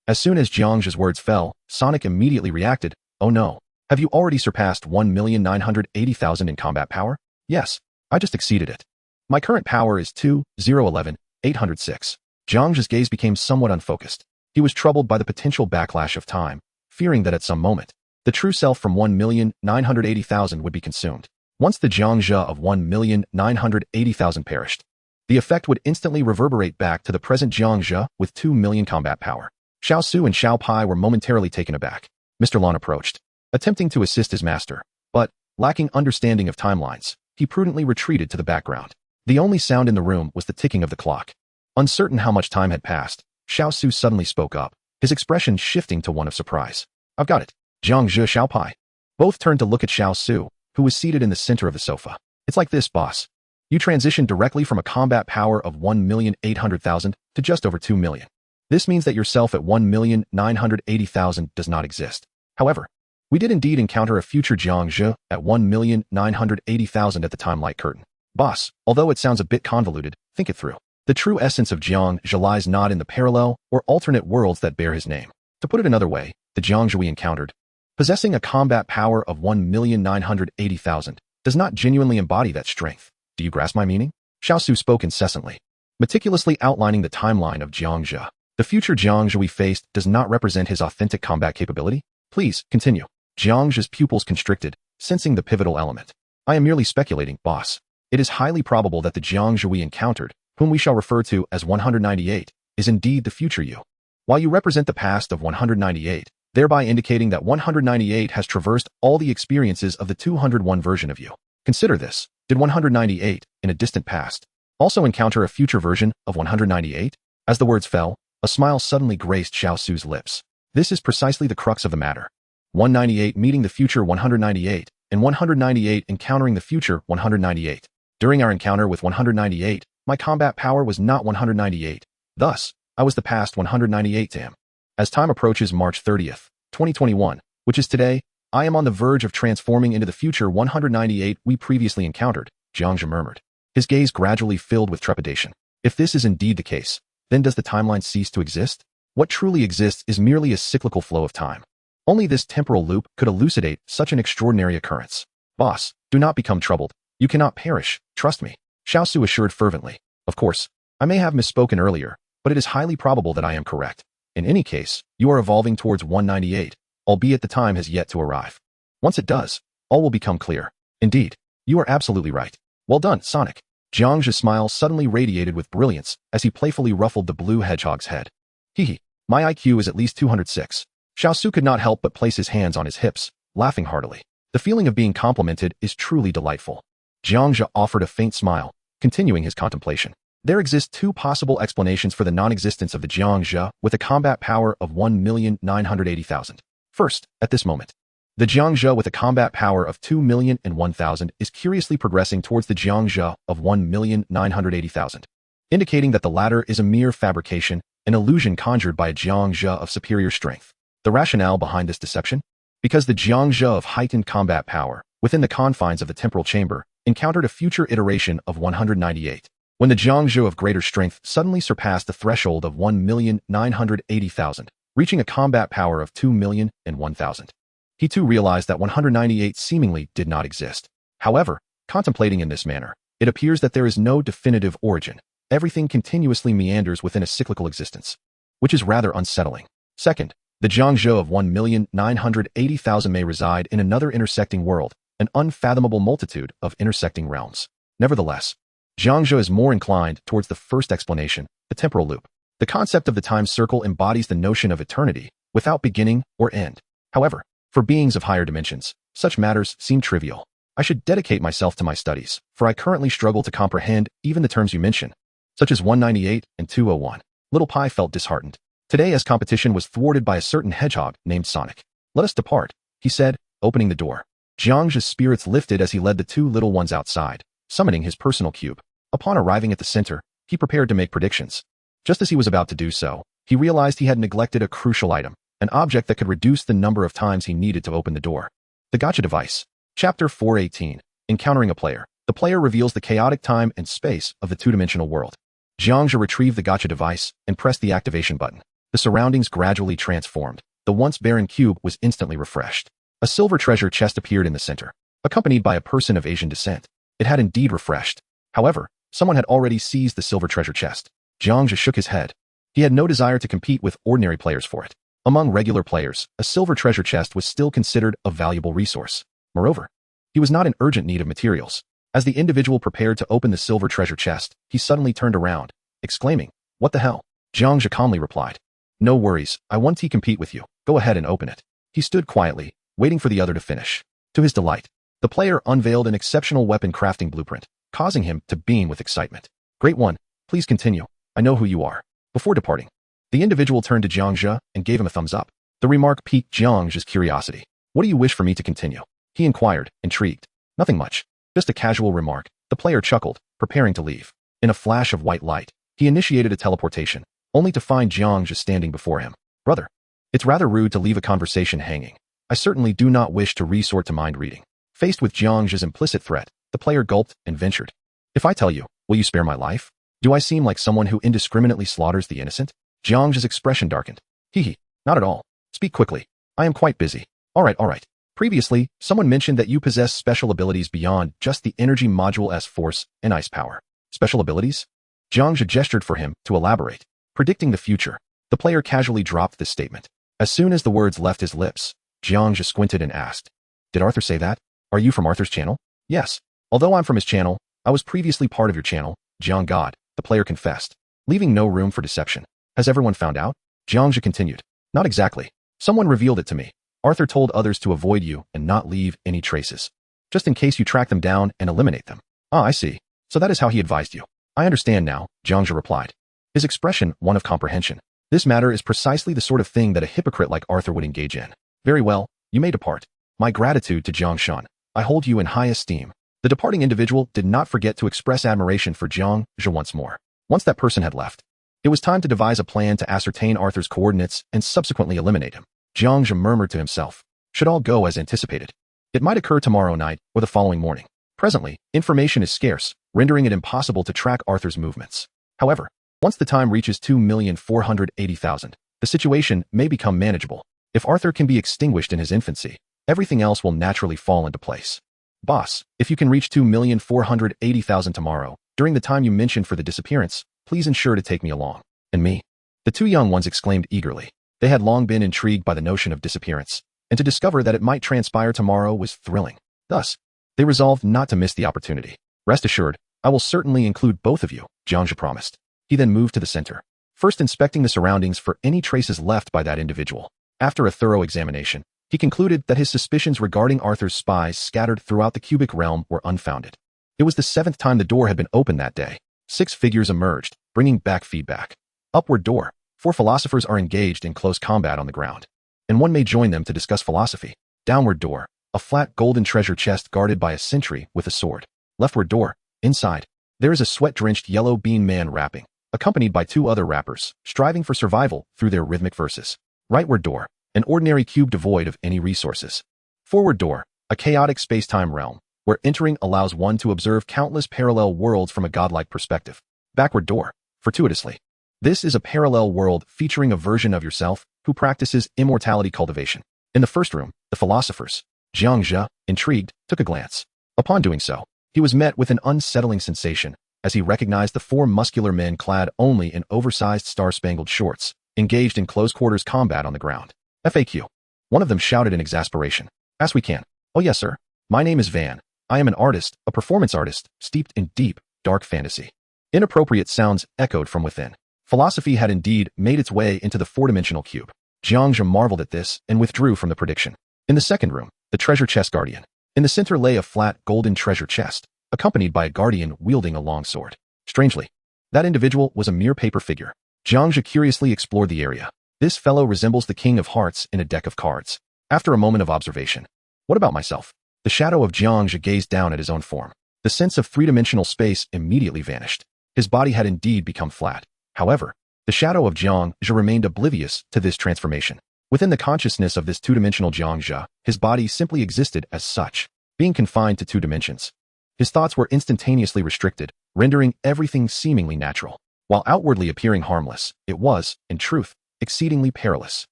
As soon as Jiang Zhe's words fell, Sonic immediately reacted, oh no. Have you already surpassed 1,980,000 in combat power? Yes, I just exceeded it. My current power is 2,011,806. Jiang Zhe's gaze became somewhat unfocused. He was troubled by the potential backlash of time, fearing that at some moment, the true self from 1,980,000 would be consumed. Once the Jiang Zhe of 1,980,000 perished, the effect would instantly reverberate back to the present Jiang Zhe with 2 million combat power. Xiao Su and Xiao Pai were momentarily taken aback. Mr. Lan approached, attempting to assist his master, but, lacking understanding of timelines, he prudently retreated to the background. The only sound in the room was the ticking of the clock. Uncertain how much time had passed, Xiao Su suddenly spoke up, his expression shifting to one of surprise. I've got it. Jiang Zhe, Xiao Pai. Both turned to look at Xiao Su, who was seated in the center of the sofa. It's like this, boss. You transitioned directly from a combat power of 1,800,000 to just over 2 million. This means that yourself at 1,980,000 does not exist. However, we did indeed encounter a future Jiang Zhe at 1,980,000 at the time-light curtain. Boss, although it sounds a bit convoluted, think it through. The true essence of Jiang Zhe lies not in the parallel or alternate worlds that bear his name. To put it another way, the Jiang Zhe we encountered, possessing a combat power of 1,980,000, does not genuinely embody that strength. Do you grasp my meaning? Xiao Su spoke incessantly, meticulously outlining the timeline of Jiang Zhe. The future Jiang Zhe we faced does not represent his authentic combat capability. Please, continue. Jiang Zhe's pupils constricted, sensing the pivotal element. I am merely speculating, boss. It is highly probable that the Jiang Zhe we encountered, whom we shall refer to as 198, is indeed the future you. While you represent the past of 198, thereby indicating that 198 has traversed all the experiences of the 201 version of you. Consider this. Did 198, in a distant past, also encounter a future version of 198? As the words fell, a smile suddenly graced Xiaosu's lips. This is precisely the crux of the matter. 198 meeting the future 198, and 198 encountering the future 198. During our encounter with 198, my combat power was not 198. Thus, I was the past 198 to him. As time approaches March 30th, 2021, which is today, I am on the verge of transforming into the future 198 we previously encountered, Jiang Zhe murmured. His gaze gradually filled with trepidation. If this is indeed the case, then does the timeline cease to exist? What truly exists is merely a cyclical flow of time. Only this temporal loop could elucidate such an extraordinary occurrence. Boss, do not become troubled. You cannot perish, trust me, Xiaosu assured fervently. Of course, I may have misspoken earlier, but it is highly probable that I am correct. In any case, you are evolving towards 198, albeit the time has yet to arrive. Once it does, all will become clear. Indeed, you are absolutely right. Well done, Sonic. Jiang Zhe's smile suddenly radiated with brilliance as he playfully ruffled the blue hedgehog's head. Hee, my IQ is at least 206. Xiaosu could not help but place his hands on his hips, laughing heartily. The feeling of being complimented is truly delightful. Jiang Zhe offered a faint smile, continuing his contemplation. There exist two possible explanations for the non-existence of the Jiang Zhe with a combat power of 1,980,000. First, at this moment, the Jiang Zhe with a combat power of 2,001,000 is curiously progressing towards the Jiang Zhe of 1,980,000, indicating that the latter is a mere fabrication, an illusion conjured by a Jiang Zhe of superior strength. The rationale behind this deception? Because the Jiang Zhe of heightened combat power, within the confines of the temporal chamber, encountered a future iteration of 198. When the Jiang Zhe of greater strength suddenly surpassed the threshold of 1,980,000, reaching a combat power of 2,001,000. He too realized that 198 seemingly did not exist. However, contemplating in this manner, it appears that there is no definitive origin. Everything continuously meanders within a cyclical existence, which is rather unsettling. Second, the Jiang Zhe of 1,980,000 may reside in another intersecting world, an unfathomable multitude of intersecting realms. Nevertheless, Jiang Zhe is more inclined towards the first explanation, the temporal loop. The concept of the time circle embodies the notion of eternity, without beginning or end. However, for beings of higher dimensions, such matters seem trivial. I should dedicate myself to my studies, for I currently struggle to comprehend even the terms you mention, such as 198 and 201. Little Pie felt disheartened. Today, as competition was thwarted by a certain hedgehog named Sonic. Let us depart, he said, opening the door. Jiang Zhe's spirits lifted as he led the two little ones outside, summoning his personal cube. Upon arriving at the center, he prepared to make predictions. Just as he was about to do so, he realized he had neglected a crucial item, an object that could reduce the number of times he needed to open the door. The Gotcha Device. Chapter 418. Encountering a player. The player reveals the chaotic time and space of the two-dimensional world. Jiang Zhe retrieved the Gotcha Device and pressed the activation button. The surroundings gradually transformed. The once barren cube was instantly refreshed. A silver treasure chest appeared in the center, accompanied by a person of Asian descent. It had indeed refreshed. However, someone had already seized the silver treasure chest. Jiang Zhe shook his head. He had no desire to compete with ordinary players for it. Among regular players, a silver treasure chest was still considered a valuable resource. Moreover, he was not in urgent need of materials. As the individual prepared to open the silver treasure chest, he suddenly turned around, exclaiming, "What the hell?" Jiang Zhe calmly replied, "No worries, I want to compete with you. Go ahead and open it." He stood quietly, waiting for the other to finish. To his delight, the player unveiled an exceptional weapon crafting blueprint, causing him to beam with excitement. "Great one, please continue. I know who you are." Before departing, the individual turned to Jiang Zhe and gave him a thumbs up. The remark piqued Jiang Zhe's curiosity. "What do you wish for me to continue?" he inquired, intrigued. "Nothing much. Just a casual remark." The player chuckled, preparing to leave. In a flash of white light, he initiated a teleportation, only to find Jiang Zhe standing before him. "Brother, it's rather rude to leave a conversation hanging. I certainly do not wish to resort to mind reading." Faced with Jiang Zhe's implicit threat, the player gulped and ventured. "If I tell you, will you spare my life? Do I seem like someone who indiscriminately slaughters the innocent?" Jiang Zhe's expression darkened. "Hee, not at all. Speak quickly. I am quite busy." All right. Previously, someone mentioned that you possess special abilities beyond just the energy module's force and ice power. Special abilities? Jiang Zhe gestured for him to elaborate. Predicting the future, the player casually dropped this statement. As soon as the words left his lips, Jiang Zhe squinted and asked, "Did Arthur say that? Are you from Arthur's channel?" "Yes. Although I'm from his channel, I was previously part of your channel, Jiang God," the player confessed, leaving no room for deception. "Has everyone found out?" Jiang Zhe continued. "Not exactly. Someone revealed it to me. Arthur told others to avoid you and not leave any traces, just in case you track them down and eliminate them." "Ah, I see. So that is how he advised you." "I understand now," Jiang Zhe replied, his expression one of comprehension. "This matter is precisely the sort of thing that a hypocrite like Arthur would engage in. Very well, you may depart. My gratitude to Jiang Shan. I hold you in high esteem." The departing individual did not forget to express admiration for Jiang Zhe once more. Once that person had left, it was time to devise a plan to ascertain Arthur's coordinates and subsequently eliminate him. Jiang Zhe murmured to himself, "Should all go as anticipated, it might occur tomorrow night or the following morning." Presently, information is scarce, rendering it impossible to track Arthur's movements. However, once the time reaches 2,480,000, the situation may become manageable. If Arthur can be extinguished in his infancy, everything else will naturally fall into place. "Boss, if you can reach 2,480,000 tomorrow, during the time you mentioned for the disappearance, please ensure to take me along." "And me?" the two young ones exclaimed eagerly. They had long been intrigued by the notion of disappearance, and to discover that it might transpire tomorrow was thrilling. Thus, they resolved not to miss the opportunity. "Rest assured, I will certainly include both of you," Jiang Zhe promised. He then moved to the center, first inspecting the surroundings for any traces left by that individual. After a thorough examination, he concluded that his suspicions regarding Arthur's spies scattered throughout the cubic realm were unfounded. It was the 7th time the door had been opened that day. 6 figures emerged, bringing back feedback. Upward door. 4 philosophers are engaged in close combat on the ground, and one may join them to discuss philosophy. Downward door. A flat golden treasure chest guarded by a sentry with a sword. Leftward door. Inside, there is a sweat-drenched yellow bean man rapping, accompanied by 2 other rappers, striving for survival through their rhythmic verses. Rightward door. An ordinary cube devoid of any resources. Forward door. A chaotic space-time realm, where entering allows one to observe countless parallel worlds from a godlike perspective. Backward door. Fortuitously, this is a parallel world featuring a version of yourself who practices immortality cultivation. In the first room, the philosophers. Jiang Zhe, intrigued, took a glance. Upon doing so, he was met with an unsettling sensation as he recognized the 4 muscular men clad only in oversized star-spangled shorts, engaged in close-quarters combat on the ground. FAQ. One of them shouted in exasperation. "As we can." "Oh yes, sir. My name is Van. I am an artist, a performance artist, steeped in deep, dark fantasy." Inappropriate sounds echoed from within. Philosophy had indeed made its way into the 4-dimensional cube. Jiang Zhe marveled at this and withdrew from the prediction. In the second room, the treasure chest guardian. In the center lay a flat, golden treasure chest, accompanied by a guardian wielding a long sword. Strangely, that individual was a mere paper figure. Jiang Zhe curiously explored the area. This fellow resembles the King of Hearts in a deck of cards. After a moment of observation, "What about myself?" The shadow of Jiang Zhe gazed down at his own form. The sense of 3-dimensional space immediately vanished. His body had indeed become flat. However, the shadow of Jiang Zhe remained oblivious to this transformation. Within the consciousness of this 2-dimensional Jiang Zhe, his body simply existed as such, being confined to 2 dimensions. His thoughts were instantaneously restricted, rendering everything seemingly natural. While outwardly appearing harmless, it was, in truth, exceedingly perilous.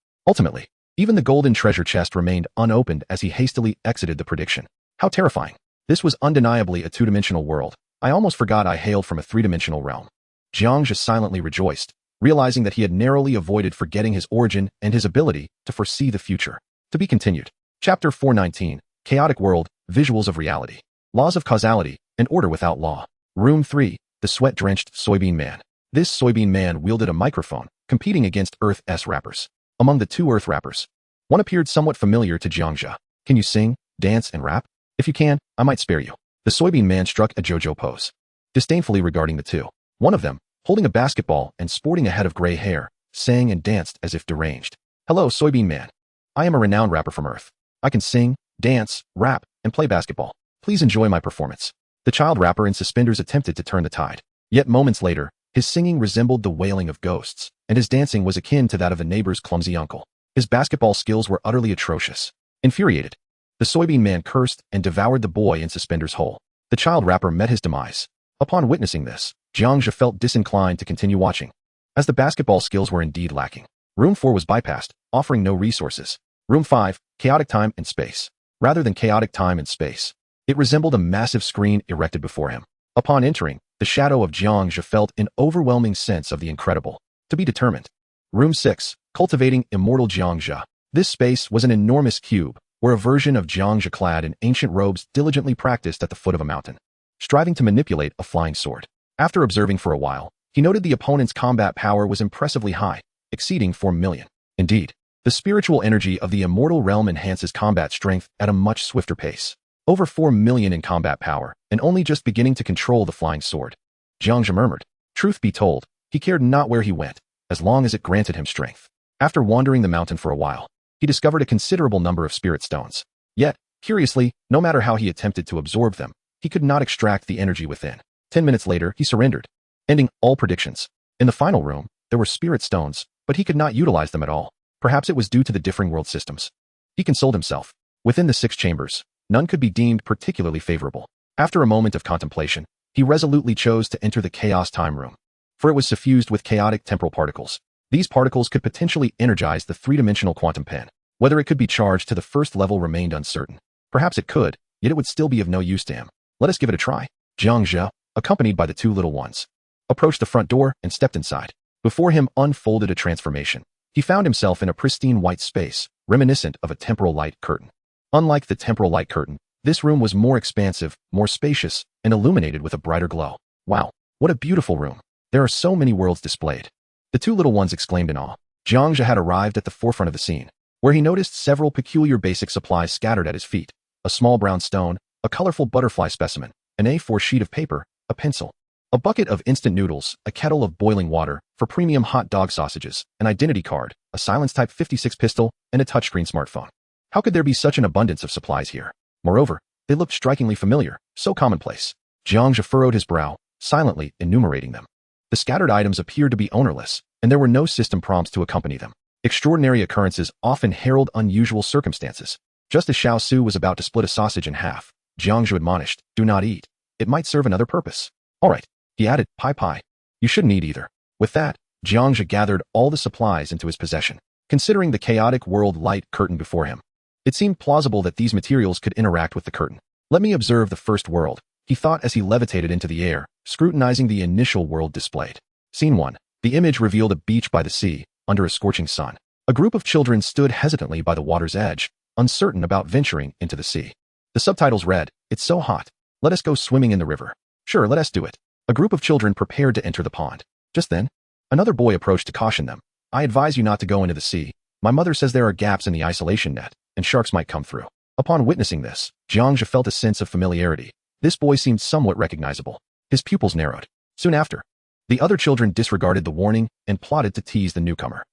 Ultimately, even the golden treasure chest remained unopened as he hastily exited the prediction. How terrifying. This was undeniably a 2-dimensional world. I almost forgot I hailed from a 3-dimensional realm. Jiang Zhe silently rejoiced, realizing that he had narrowly avoided forgetting his origin and his ability to foresee the future. To be continued. Chapter 419, Chaotic World, Visuals of Reality. Laws of Causality, and Order Without Law. Room 3, the sweat-drenched soybean man. This soybean man wielded a microphone, competing against Earth's rappers. Among the 2 Earth rappers, one appeared somewhat familiar to Jiang Zhe. "Can you sing, dance, and rap? If you can, I might spare you." The soybean man struck a JoJo pose, disdainfully regarding the 2. One of them, holding a basketball and sporting a head of gray hair, sang and danced as if deranged. "Hello, soybean man. I am a renowned rapper from Earth. I can sing, dance, rap, and play basketball. Please enjoy my performance." The child rapper in suspenders attempted to turn the tide. Yet moments later, his singing resembled the wailing of ghosts, and his dancing was akin to that of a neighbor's clumsy uncle. His basketball skills were utterly atrocious. Infuriated, the soybean man cursed and devoured the boy in suspenders whole. The child rapper met his demise. Upon witnessing this, Jiang Zhe felt disinclined to continue watching, as the basketball skills were indeed lacking. Room 4 was bypassed, offering no resources. Room 5, Chaotic Time and Space. Rather than chaotic time and space, it resembled a massive screen erected before him. Upon entering, the shadow of Jiang Zhe felt an overwhelming sense of the incredible. To be determined. Room 6, Cultivating Immortal Jiang Zhe. This space was an enormous cube, where a version of Jiang Zhe clad in ancient robes diligently practiced at the foot of a mountain, striving to manipulate a flying sword. After observing for a while, he noted the opponent's combat power was impressively high, exceeding 4 million. Indeed, the spiritual energy of the immortal realm enhances combat strength at a much swifter pace. Over 4 million in combat power, and only just beginning to control the flying sword. Jiang Zhe murmured. Truth be told, he cared not where he went, as long as it granted him strength. After wandering the mountain for a while, he discovered a considerable number of spirit stones. Yet, curiously, no matter how he attempted to absorb them, he could not extract the energy within. 10 minutes later, he surrendered, ending all predictions. In the final room, there were spirit stones, but he could not utilize them at all. Perhaps it was due to the differing world systems. He consoled himself. Within the 6 chambers, none could be deemed particularly favorable. After a moment of contemplation, he resolutely chose to enter the chaos time room, for it was suffused with chaotic temporal particles. These particles could potentially energize the 3-dimensional quantum pen. Whether it could be charged to the first level remained uncertain. Perhaps it could, yet it would still be of no use to him. Let us give it a try. Jiang Zhe, accompanied by the 2 little ones, approached the front door and stepped inside. Before him unfolded a transformation. He found himself in a pristine white space, reminiscent of a temporal light curtain. Unlike the temporal light curtain, this room was more expansive, more spacious, and illuminated with a brighter glow. Wow, what a beautiful room. There are so many worlds displayed. The 2 little ones exclaimed in awe. Jiang Zhe had arrived at the forefront of the scene, where he noticed several peculiar basic supplies scattered at his feet. A small brown stone, a colorful butterfly specimen, an A4 sheet of paper, a pencil, a bucket of instant noodles, a kettle of boiling water for premium hot dog sausages, an identity card, a Silence Type 56 pistol, and a touchscreen smartphone. How could there be such an abundance of supplies here? Moreover, they looked strikingly familiar, so commonplace. Jiang Zhe furrowed his brow, silently enumerating them. The scattered items appeared to be ownerless, and there were no system prompts to accompany them. Extraordinary occurrences often herald unusual circumstances. Just as Xiao Su was about to split a sausage in half, Jiang Zhe admonished, do not eat. It might serve another purpose. All right, he added, pie. You shouldn't eat either. With that, Jiang Zhe gathered all the supplies into his possession. Considering the chaotic world light curtain before him, it seemed plausible that these materials could interact with the curtain. Let me observe the first world, he thought as he levitated into the air, scrutinizing the initial world displayed. Scene 1. The image revealed a beach by the sea, under a scorching sun. A group of children stood hesitantly by the water's edge, uncertain about venturing into the sea. The subtitles read, It's so hot. Let us go swimming in the river. Sure, let us do it. A group of children prepared to enter the pond. Just then, another boy approached to caution them. I advise you not to go into the sea. My mother says there are gaps in the isolation net, and sharks might come through. Upon witnessing this, Jiang Zhe felt a sense of familiarity. This boy seemed somewhat recognizable. His pupils narrowed. Soon after, the other children disregarded the warning and plotted to tease the newcomer.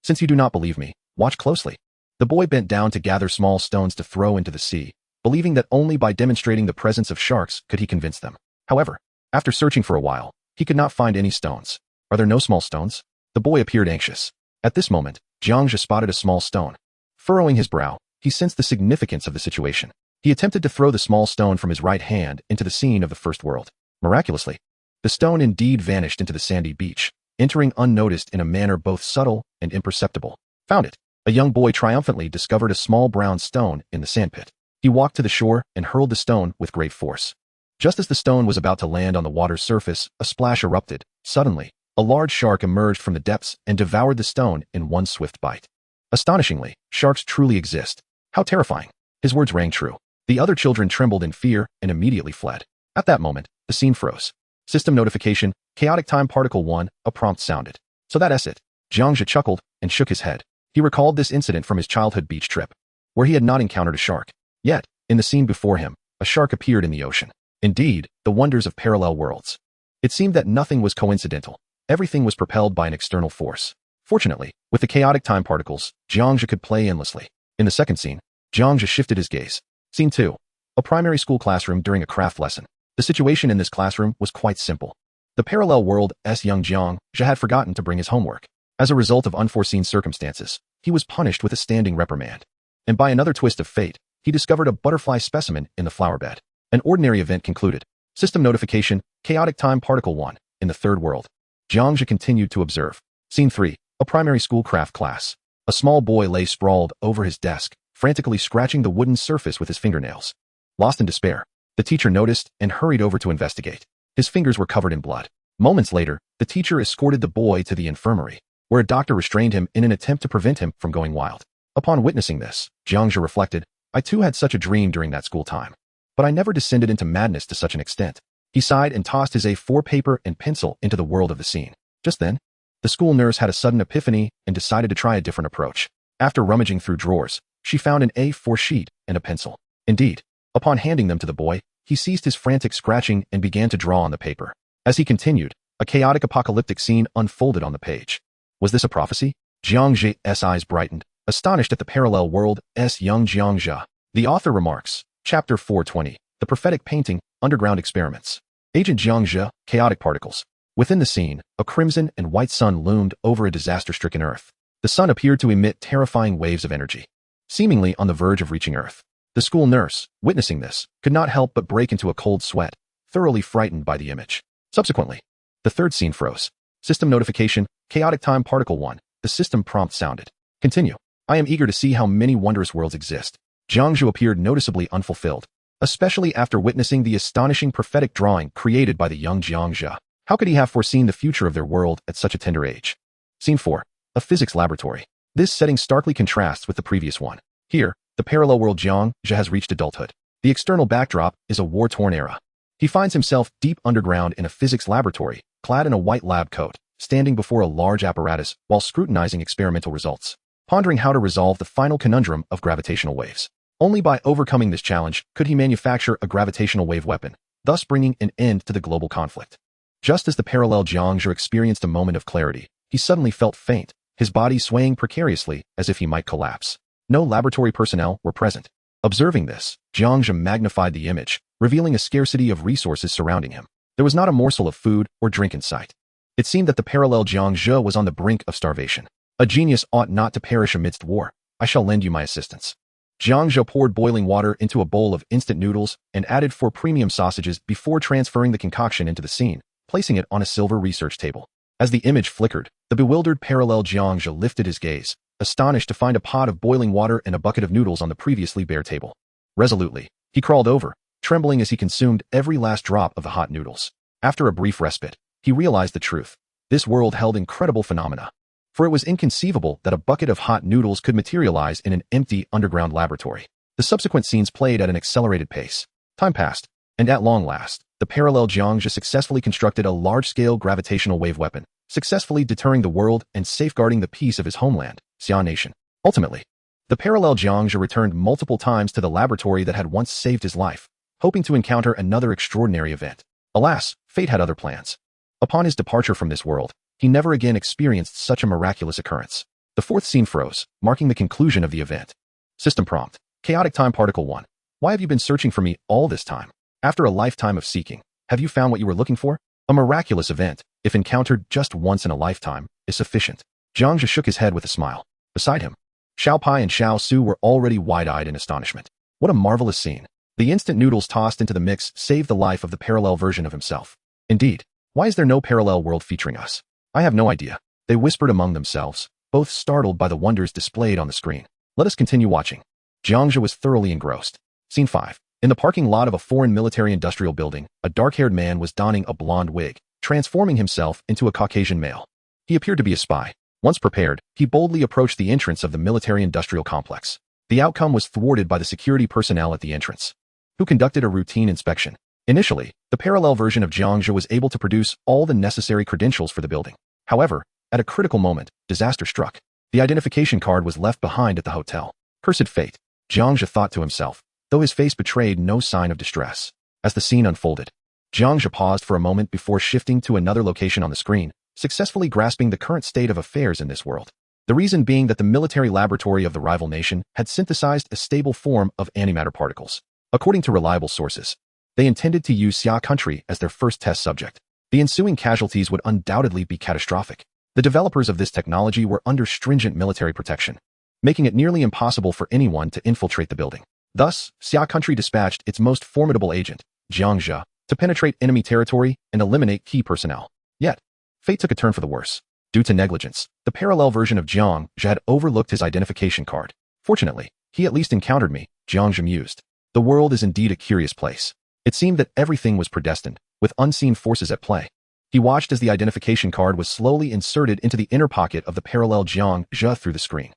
Since you do not believe me, watch closely. The boy bent down to gather small stones to throw into the sea, believing that only by demonstrating the presence of sharks could he convince them. However, after searching for a while, he could not find any stones. Are there no small stones? The boy appeared anxious. At this moment, Jiang Zhe spotted a small stone. Furrowing his brow, he sensed the significance of the situation. He attempted to throw the small stone from his right hand into the scene of the first world. Miraculously, the stone indeed vanished into the sandy beach, entering unnoticed in a manner both subtle and imperceptible. Found it. A young boy triumphantly discovered a small brown stone in the sandpit. He walked to the shore and hurled the stone with great force. Just as the stone was about to land on the water's surface, a splash erupted. Suddenly, a large shark emerged from the depths and devoured the stone in one swift bite. Astonishingly, sharks truly exist. How terrifying. His words rang true. The other children trembled in fear and immediately fled. At that moment, the scene froze. System notification, chaotic time particle 1, a prompt sounded. So that's it. Jiang Zhe chuckled and shook his head. He recalled this incident from his childhood beach trip, where he had not encountered a shark. Yet, in the scene before him, a shark appeared in the ocean. Indeed, the wonders of parallel worlds. It seemed that nothing was coincidental. Everything was propelled by an external force. Fortunately, with the chaotic time particles, Jiang Zhe could play endlessly. In the second scene, Jiang Zhe shifted his gaze. Scene 2. A primary school classroom during a craft lesson. The situation in this classroom was quite simple. The parallel world's young Jiang Zhe had forgotten to bring his homework. As a result of unforeseen circumstances, he was punished with a standing reprimand. And by another twist of fate, he discovered a butterfly specimen in the flower bed. An ordinary event concluded. System notification, chaotic time particle 1, in the third world. Jiang Zhe continued to observe. Scene 3. A primary school craft class. A small boy lay sprawled over his desk, frantically scratching the wooden surface with his fingernails. Lost in despair, the teacher noticed and hurried over to investigate. His fingers were covered in blood. Moments later, the teacher escorted the boy to the infirmary, where a doctor restrained him in an attempt to prevent him from going wild. Upon witnessing this, Jiang Zhe reflected, I too had such a dream during that school time. But I never descended into madness to such an extent. He sighed and tossed his A4 paper and pencil into the world of the scene. Just then, the school nurse had a sudden epiphany and decided to try a different approach. After rummaging through drawers, she found an A4 sheet and a pencil. Indeed, upon handing them to the boy, he ceased his frantic scratching and began to draw on the paper. As he continued, a chaotic apocalyptic scene unfolded on the page. Was this a prophecy? Jiang Zhe's eyes brightened, astonished at the parallel world's young Jiang Zhe. The author remarks, Chapter 420, The Prophetic Painting, Underground Experiments. Agent Jiang Zhe, Chaotic Particles. Within the scene, a crimson and white sun loomed over a disaster-stricken Earth. The sun appeared to emit terrifying waves of energy, seemingly on the verge of reaching Earth. The school nurse, witnessing this, could not help but break into a cold sweat, thoroughly frightened by the image. Subsequently, the third scene froze. System notification, Chaotic Time Particle 1. The system prompt sounded. Continue. I am eager to see how many wondrous worlds exist. Jiang Zhe appeared noticeably unfulfilled, especially after witnessing the astonishing prophetic drawing created by the young Jiang Zhe. How could he have foreseen the future of their world at such a tender age? Scene 4. A physics laboratory. This setting starkly contrasts with the previous one. Here, the parallel world Jiang Zhe has reached adulthood. The external backdrop is a war-torn era. He finds himself deep underground in a physics laboratory, clad in a white lab coat, standing before a large apparatus while scrutinizing experimental results, pondering how to resolve the final conundrum of gravitational waves. Only by overcoming this challenge could he manufacture a gravitational wave weapon, thus bringing an end to the global conflict. Just as the parallel Jiang Zhe experienced a moment of clarity, he suddenly felt faint, his body swaying precariously as if he might collapse. No laboratory personnel were present. Observing this, Jiang Zhe magnified the image, revealing a scarcity of resources surrounding him. There was not a morsel of food or drink in sight. It seemed that the parallel Jiang Zhe was on the brink of starvation. A genius ought not to perish amidst war. I shall lend you my assistance. Jiang Zhe poured boiling water into a bowl of instant noodles and added 4 premium sausages before transferring the concoction into the scene, placing it on a silver research table. As the image flickered, the bewildered parallel Jiang Zhe lifted his gaze, astonished to find a pot of boiling water and a bucket of noodles on the previously bare table. Resolutely, he crawled over, trembling as he consumed every last drop of the hot noodles. After a brief respite, he realized the truth. This world held incredible phenomena. For it was inconceivable that a bucket of hot noodles could materialize in an empty underground laboratory. The subsequent scenes played at an accelerated pace. Time passed, and at long last, the parallel Jiang Zhe successfully constructed a large-scale gravitational wave weapon, successfully deterring the world and safeguarding the peace of his homeland, Xia Nation. Ultimately, the parallel Jiang Zhe returned multiple times to the laboratory that had once saved his life, hoping to encounter another extraordinary event. Alas, fate had other plans. Upon his departure from this world, he never again experienced such a miraculous occurrence. The fourth scene froze, marking the conclusion of the event. System prompt. Chaotic Time Particle 1. Why have you been searching for me all this time? After a lifetime of seeking, have you found what you were looking for? A miraculous event, if encountered just once in a lifetime, is sufficient. Jiang Zhe shook his head with a smile. Beside him, Xiao Pai and Xiao Su were already wide-eyed in astonishment. What a marvelous scene. The instant noodles tossed into the mix saved the life of the parallel version of himself. Indeed, why is there no parallel world featuring us? I have no idea. They whispered among themselves, both startled by the wonders displayed on the screen. Let us continue watching. Jiang Zhe was thoroughly engrossed. Scene 5. In the parking lot of a foreign military-industrial building, a dark-haired man was donning a blonde wig, transforming himself into a Caucasian male. He appeared to be a spy. Once prepared, he boldly approached the entrance of the military-industrial complex. The outcome was thwarted by the security personnel at the entrance, who conducted a routine inspection. Initially, the parallel version of Jiang Zhe was able to produce all the necessary credentials for the building. However, at a critical moment, disaster struck. The identification card was left behind at the hotel. Cursed fate, Jiang Zhe thought to himself, though his face betrayed no sign of distress. As the scene unfolded, Jiang Zhe paused for a moment before shifting to another location on the screen, successfully grasping the current state of affairs in this world. The reason being that the military laboratory of the rival nation had synthesized a stable form of antimatter particles. According to reliable sources, they intended to use Xia country as their first test subject. The ensuing casualties would undoubtedly be catastrophic. The developers of this technology were under stringent military protection, making it nearly impossible for anyone to infiltrate the building. Thus, Xia country dispatched its most formidable agent, Jiang Zhe, to penetrate enemy territory and eliminate key personnel. Yet, fate took a turn for the worse. Due to negligence, the parallel version of Jiang Zhe had overlooked his identification card. Fortunately, he at least encountered me, Jiang Zhe mused. The world is indeed a curious place. It seemed that everything was predestined, with unseen forces at play. He watched as the identification card was slowly inserted into the inner pocket of the parallel Jiang Zhe through the screen.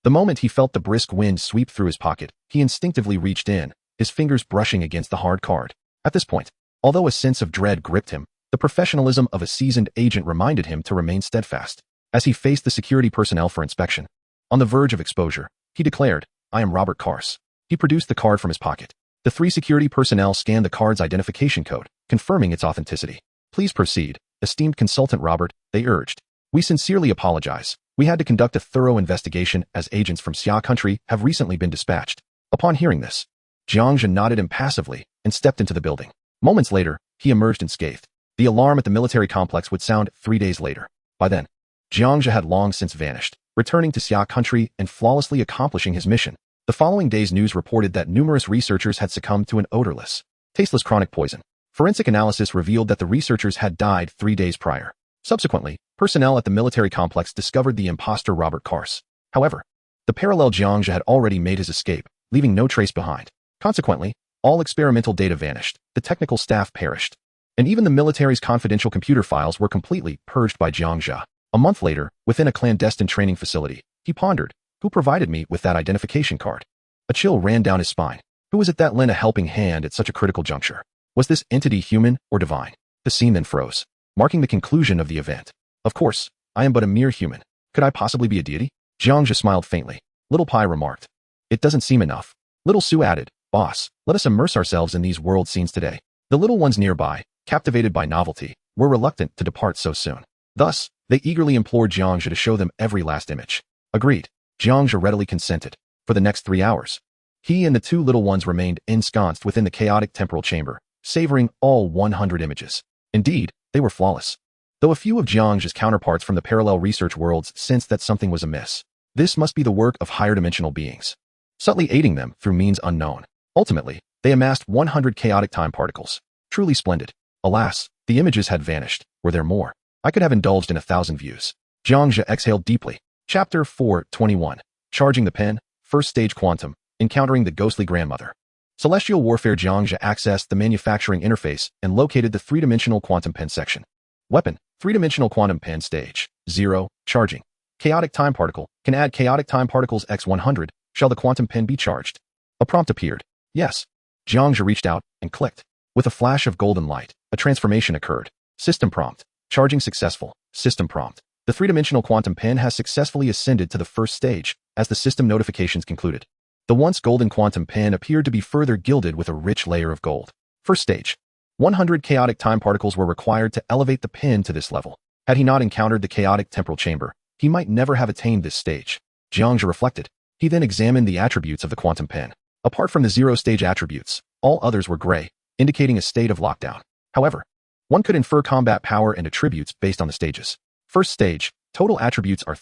The moment he felt the brisk wind sweep through his pocket, he instinctively reached in, his fingers brushing against the hard card. At this point, although a sense of dread gripped him, the professionalism of a seasoned agent reminded him to remain steadfast. As he faced the security personnel for inspection, on the verge of exposure, he declared, "I am Robert Kars." He produced the card from his pocket. The 3 security personnel scanned the card's identification code, confirming its authenticity. "Please proceed, esteemed consultant Robert," they urged. "We sincerely apologize. We had to conduct a thorough investigation as agents from Xia country have recently been dispatched." Upon hearing this, Jiang Zhe nodded impassively and stepped into the building. Moments later, he emerged unscathed. The alarm at the military complex would sound 3 days later. By then, Jiang Zhe had long since vanished, returning to Xia country and flawlessly accomplishing his mission. The following day's news reported that numerous researchers had succumbed to an odorless, tasteless chronic poison. Forensic analysis revealed that the researchers had died 3 days prior. Subsequently, personnel at the military complex discovered the imposter Robert Kars. However, the parallel Jiang Zhe had already made his escape, leaving no trace behind. Consequently, all experimental data vanished, the technical staff perished, and even the military's confidential computer files were completely purged by Jiang Zhe. A month later, within a clandestine training facility, he pondered, "Who provided me with that identification card?" A chill ran down his spine. Who was it that lent a helping hand at such a critical juncture? Was this entity human or divine? The scene then froze, marking the conclusion of the event. "Of course, I am but a mere human. Could I possibly be a deity?" Jiang Zhe smiled faintly. Little Pai remarked, "It doesn't seem enough." Little Su added, "Boss, let us immerse ourselves in these world scenes today." The little ones nearby, captivated by novelty, were reluctant to depart so soon. Thus, they eagerly implored Jiang Zhe to show them every last image. Agreed. Jiang Zhe readily consented. For the next 3 hours, he and the 2 little ones remained ensconced within the chaotic temporal chamber, savoring all 100 images. Indeed, they were flawless. Though a few of Jiang Zhe's counterparts from the parallel research worlds sensed that something was amiss. This must be the work of higher dimensional beings, subtly aiding them through means unknown. Ultimately, they amassed 100 chaotic time particles. Truly splendid. Alas, the images had vanished. Were there more? I could have indulged in 1,000 views. Jiang Zhe exhaled deeply. Chapter 4:21. Charging the pen, first stage quantum, encountering the ghostly grandmother. Celestial Warfare. Jiang Zhe accessed the manufacturing interface and located the 3-dimensional quantum pen section. Weapon, 3-dimensional quantum pen stage, 0, charging. Chaotic time particle, can add chaotic time particles x100, shall the quantum pen be charged? A prompt appeared. Yes. Jiang Zhe reached out and clicked. With a flash of golden light, a transformation occurred. System prompt, charging successful. System prompt. The 3-dimensional quantum pen has successfully ascended to the first stage, as the system notifications concluded. The once golden quantum pen appeared to be further gilded with a rich layer of gold. First stage. 100 chaotic time particles were required to elevate the pen to this level. Had he not encountered the chaotic temporal chamber, he might never have attained this stage. Jiang Zhe reflected. He then examined the attributes of the quantum pen. Apart from the 0-stage attributes, all others were gray, indicating a state of lockdown. However, one could infer combat power and attributes based on the stages. First stage, total attributes are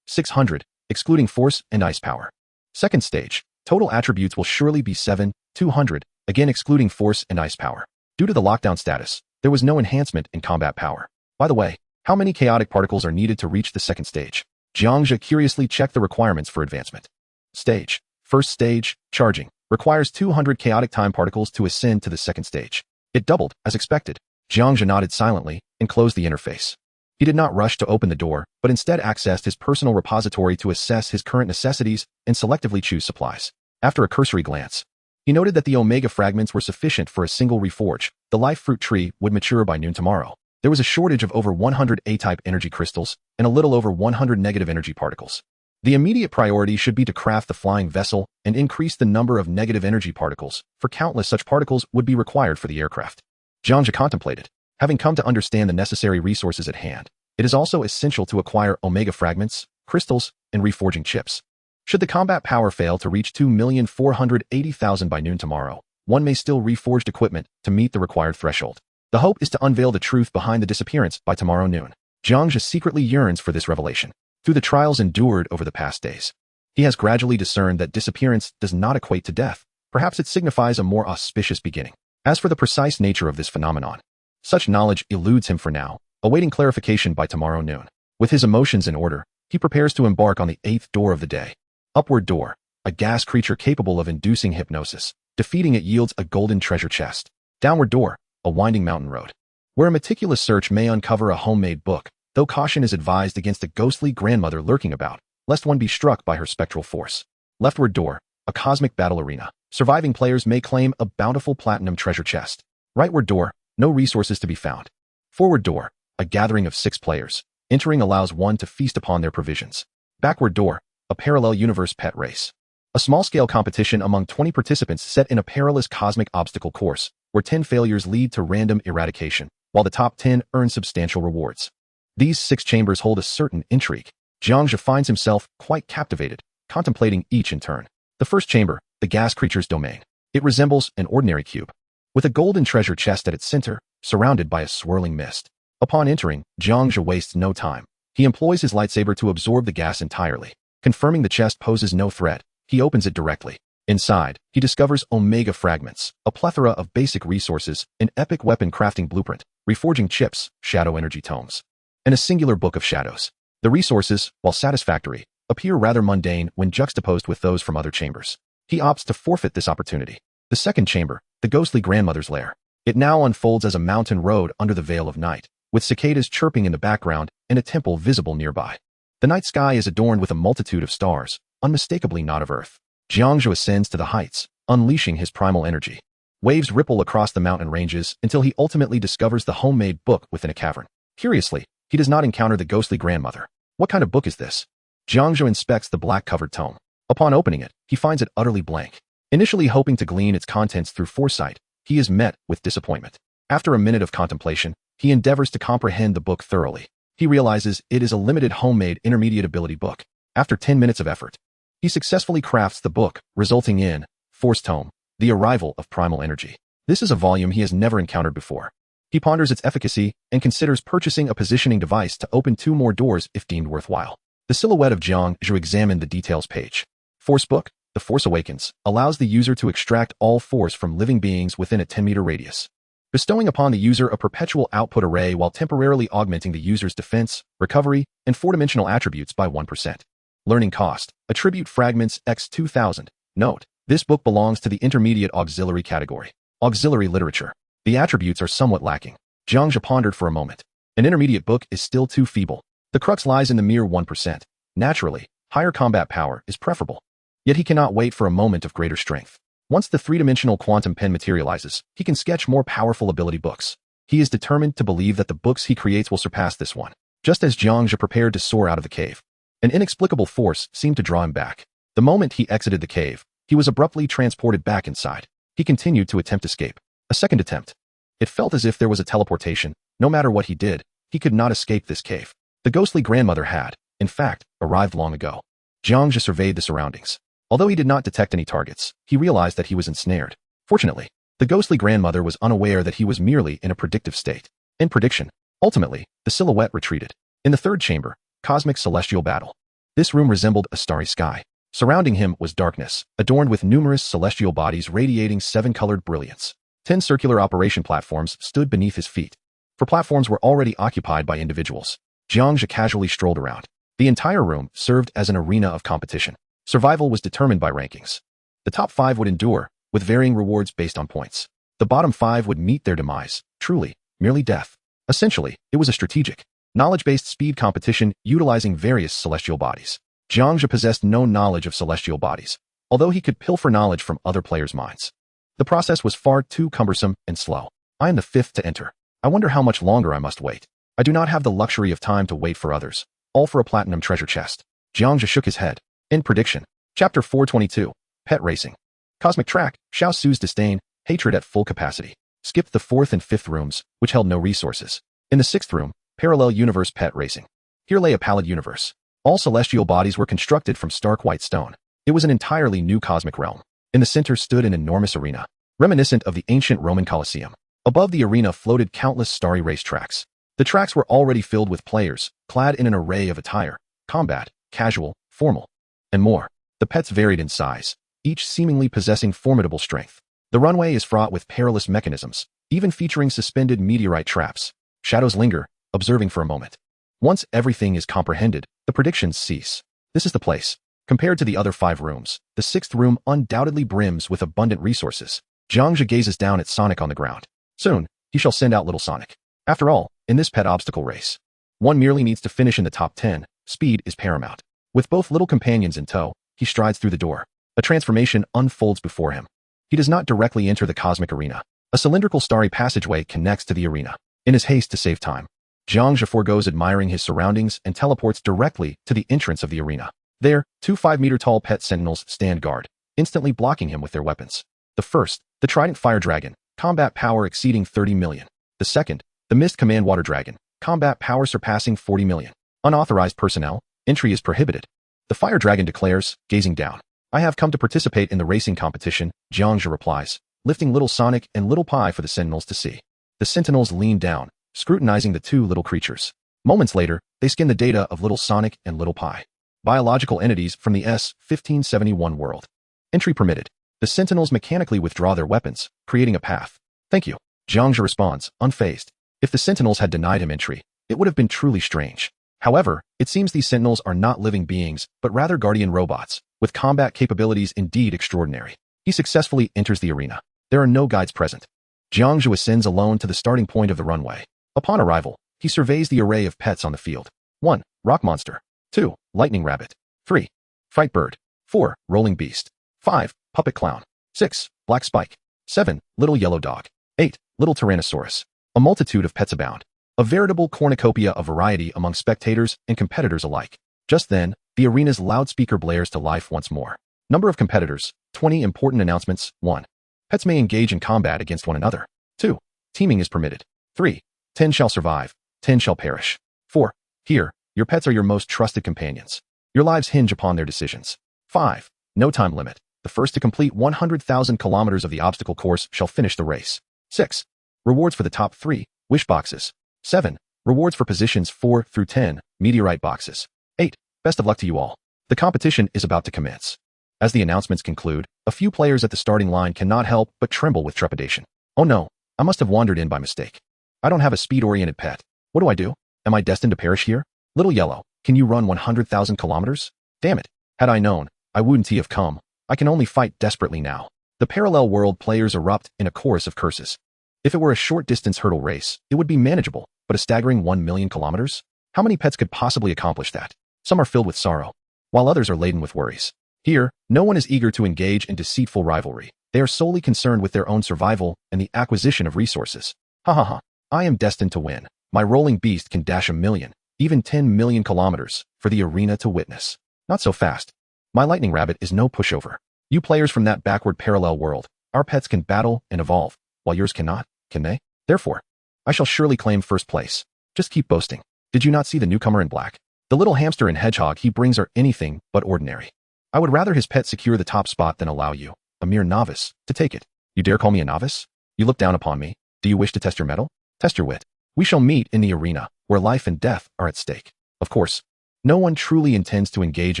600, excluding force and ice power. Second stage, total attributes will surely be 200, again excluding force and ice power. Due to the lockdown status, there was no enhancement in combat power. By the way, how many chaotic particles are needed to reach the second stage? Jiang Zhe curiously checked the requirements for advancement. Stage. First stage, charging, requires 200 chaotic time particles to ascend to the second stage. It doubled, as expected. Jiang Zhe nodded silently and closed the interface. He did not rush to open the door, but instead accessed his personal repository to assess his current necessities and selectively choose supplies. After a cursory glance, he noted that the Omega fragments were sufficient for a single reforge. The life fruit tree would mature by noon tomorrow. There was a shortage of over 100 A-type energy crystals and a little over 100 negative energy particles. The immediate priority should be to craft the flying vessel and increase the number of negative energy particles, for countless such particles would be required for the aircraft. Jiang Zhe contemplated. Having come to understand the necessary resources at hand, it is also essential to acquire Omega fragments, crystals, and reforging chips. Should the combat power fail to reach 2,480,000 by noon tomorrow, one may still reforged equipment to meet the required threshold. The hope is to unveil the truth behind the disappearance by tomorrow noon. Jiang Zhe secretly yearns for this revelation. Through the trials endured over the past days, he has gradually discerned that disappearance does not equate to death. Perhaps it signifies a more auspicious beginning. As for the precise nature of this phenomenon, such knowledge eludes him for now, awaiting clarification by tomorrow noon. With his emotions in order, he prepares to embark on the 8th door of the day. Upward door, a gas creature capable of inducing hypnosis. Defeating it yields a golden treasure chest. Downward door, a winding mountain road, where a meticulous search may uncover a homemade book, though caution is advised against a ghostly grandmother lurking about. lest one be struck by her spectral force. Leftward door, a cosmic battle arena. Surviving players may claim a bountiful platinum treasure chest. Rightward door, no resources to be found. Forward door, a gathering of 6 players. Entering allows one to feast upon their provisions. Backward door, a parallel universe pet race. A small-scale competition among 20 participants set in a perilous cosmic obstacle course, where 10 failures lead to random eradication, while the top 10 earn substantial rewards. These 6 chambers hold a certain intrigue. Jiang Zhe finds himself quite captivated, contemplating each in turn. The first chamber, the gas creature's domain. It resembles an ordinary cube, with a golden treasure chest at its center, surrounded by a swirling mist. Upon entering, Jiang Zhe wastes no time. He employs his lightsaber to absorb the gas entirely. Confirming the chest poses no threat, he opens it directly. Inside, he discovers Omega fragments, a plethora of basic resources, an epic weapon crafting blueprint, reforging chips, shadow energy tomes, and a singular book of shadows. The resources, while satisfactory, appear rather mundane when juxtaposed with those from other chambers. He opts to forfeit this opportunity. The second chamber, the ghostly grandmother's lair. It now unfolds as a mountain road under the veil of night, with cicadas chirping in the background and a temple visible nearby. The night sky is adorned with a multitude of stars, unmistakably not of Earth. Jiang Zhe ascends to the heights, unleashing his primal energy. Waves ripple across the mountain ranges until he ultimately discovers the homemade book within a cavern. Curiously, he does not encounter the ghostly grandmother. What kind of book is this? Jiang Zhe inspects the black-covered tome. Upon opening it, he finds it utterly blank. Initially hoping to glean its contents through foresight, he is met with disappointment. After a minute of contemplation, he endeavors to comprehend the book thoroughly. He realizes it is a limited homemade intermediate ability book. After 10 minutes of effort, he successfully crafts the book, resulting in Force Tome, the arrival of primal energy. This is a volume he has never encountered before. He ponders its efficacy and considers purchasing a positioning device to open 2 more doors if deemed worthwhile. The silhouette of Jiang Zhe examined the details page. Force Book, The Force Awakens, allows the user to extract all force from living beings within a 10-meter radius, bestowing upon the user a perpetual output array while temporarily augmenting the user's defense, recovery, and 4-dimensional attributes by 1%. Learning cost, Attribute Fragments X 2000. Note, this book belongs to the intermediate auxiliary category. Auxiliary literature. The attributes are somewhat lacking. Jiang Zhe pondered for a moment. An intermediate book is still too feeble. The crux lies in the mere 1%. Naturally, higher combat power is preferable. Yet he cannot wait for a moment of greater strength. Once the 3-dimensional quantum pen materializes, he can sketch more powerful ability books. He is determined to believe that the books he creates will surpass this one. Just as Jiang Zhe prepared to soar out of the cave, an inexplicable force seemed to draw him back. The moment he exited the cave, he was abruptly transported back inside. He continued to attempt escape. A second attempt. It felt as if there was a teleportation. No matter what he did, he could not escape this cave. The ghostly grandmother had, in fact, arrived long ago. Jiang Zhe surveyed the surroundings. Although he did not detect any targets, he realized that he was ensnared. Fortunately, the ghostly grandmother was unaware that he was merely in a predictive state. In prediction, ultimately, the silhouette retreated. In the third chamber, Cosmic Celestial Battle. This room resembled a starry sky. Surrounding him was darkness, adorned with numerous celestial bodies radiating 7-colored brilliance. 10 circular operation platforms stood beneath his feet. For platforms were already occupied by individuals. Jiang Zhe casually strolled around. The entire room served as an arena of competition. Survival was determined by rankings. The top 5 would endure, with varying rewards based on points. The bottom 5 would meet their demise, truly, merely death. Essentially, it was a strategic, knowledge-based speed competition utilizing various celestial bodies. Jiang Zhe possessed no knowledge of celestial bodies, although he could pilfer knowledge from other players' minds. The process was far too cumbersome and slow. I am the 5th to enter. I wonder how much longer I must wait. I do not have the luxury of time to wait for others, all for a platinum treasure chest. Jiang Zhe shook his head. In prediction. Chapter 422. Pet Racing. Cosmic Track, Xiao Su's disdain, hatred at full capacity. Skipped the 4th and 5th rooms, which held no resources. In the 6th room, Parallel Universe Pet Racing. Here lay a pallid universe. All celestial bodies were constructed from stark white stone. It was an entirely new cosmic realm. In the center stood an enormous arena, reminiscent of the ancient Roman Colosseum. Above the arena floated countless starry race tracks. The tracks were already filled with players, clad in an array of attire, combat, casual, formal, and more. The pets varied in size, each seemingly possessing formidable strength. The runway is fraught with perilous mechanisms, even featuring suspended meteorite traps. Shadows linger, observing for a moment. Once everything is comprehended, the predictions cease. This is the place. Compared to the other 5 rooms, the 6th room undoubtedly brims with abundant resources. Jiang Zhe gazes down at Sonic on the ground. Soon, he shall send out little Sonic. After all, in this pet obstacle race, one merely needs to finish in the top 10. Speed is paramount. With both little companions in tow, he strides through the door. A transformation unfolds before him. He does not directly enter the cosmic arena. A cylindrical starry passageway connects to the arena. In his haste to save time, Jiang Zhe forgoes admiring his surroundings and teleports directly to the entrance of the arena. There, two 5-meter-tall pet sentinels stand guard, instantly blocking him with their weapons. The first, the Trident Fire Dragon, combat power exceeding 30 million. The second, the Mist Command Water Dragon, combat power surpassing 40 million. Unauthorized personnel, entry is prohibited. The Fire Dragon declares, gazing down. I have come to participate in the racing competition, Jiang Zhe replies, lifting little Sonic and little Pi for the sentinels to see. The sentinels lean down, scrutinizing the two little creatures. Moments later, they scan the data of little Sonic and little Pi. Biological entities from the S-1571 world. Entry permitted. The sentinels mechanically withdraw their weapons, creating a path. Thank you. Jiang Zhe responds, unfazed. If the sentinels had denied him entry, it would have been truly strange. However, it seems these sentinels are not living beings, but rather guardian robots, with combat capabilities indeed extraordinary. He successfully enters the arena. There are no guides present. Jiang Zhe ascends alone to the starting point of the runway. Upon arrival, he surveys the array of pets on the field. 1. Rock Monster. 2. Lightning Rabbit. 3. Fright Bird. 4. Rolling Beast. 5. Puppet Clown. 6. Black Spike. 7. Little Yellow Dog. 8. Little Tyrannosaurus. A multitude of pets abound. A veritable cornucopia of variety among spectators and competitors alike. Just then, the arena's loudspeaker blares to life once more. Number of competitors, 20 important announcements. 1. Pets may engage in combat against one another. 2. Teaming is permitted. 3. 10 shall survive, 10 shall perish. 4. Here, your pets are your most trusted companions. Your lives hinge upon their decisions. 5. No time limit. The first to complete 100,000 kilometers of the obstacle course shall finish the race. 6. Rewards for the top 3, wish boxes. 7. Rewards for positions 4 through 10, meteorite boxes. 8. Best of luck to you all. The competition is about to commence. As the announcements conclude, a few players at the starting line cannot help but tremble with trepidation. Oh no, I must have wandered in by mistake. I don't have a speed-oriented pet. What do I do? Am I destined to perish here? Little Yellow, can you run 100,000 kilometers? Damn it. Had I known, I wouldn't have come. I can only fight desperately now. The parallel world players erupt in a chorus of curses. If it were a short-distance hurdle race, it would be manageable, but a staggering 1 million kilometers? How many pets could possibly accomplish that? Some are filled with sorrow, while others are laden with worries. Here, no one is eager to engage in deceitful rivalry. They are solely concerned with their own survival and the acquisition of resources. Ha ha ha. I am destined to win. My rolling beast can dash 1 million, even 10 million kilometers, for the arena to witness. Not so fast. My lightning rabbit is no pushover. You players from that backward parallel world, our pets can battle and evolve, while yours cannot, can they? Therefore, I shall surely claim first place. Just keep boasting. Did you not see the newcomer in black? The little hamster and hedgehog he brings are anything but ordinary. I would rather his pet secure the top spot than allow you, a mere novice, to take it. You dare call me a novice? You look down upon me. Do you wish to test your mettle? Test your wit. We shall meet in the arena, where life and death are at stake. Of course, no one truly intends to engage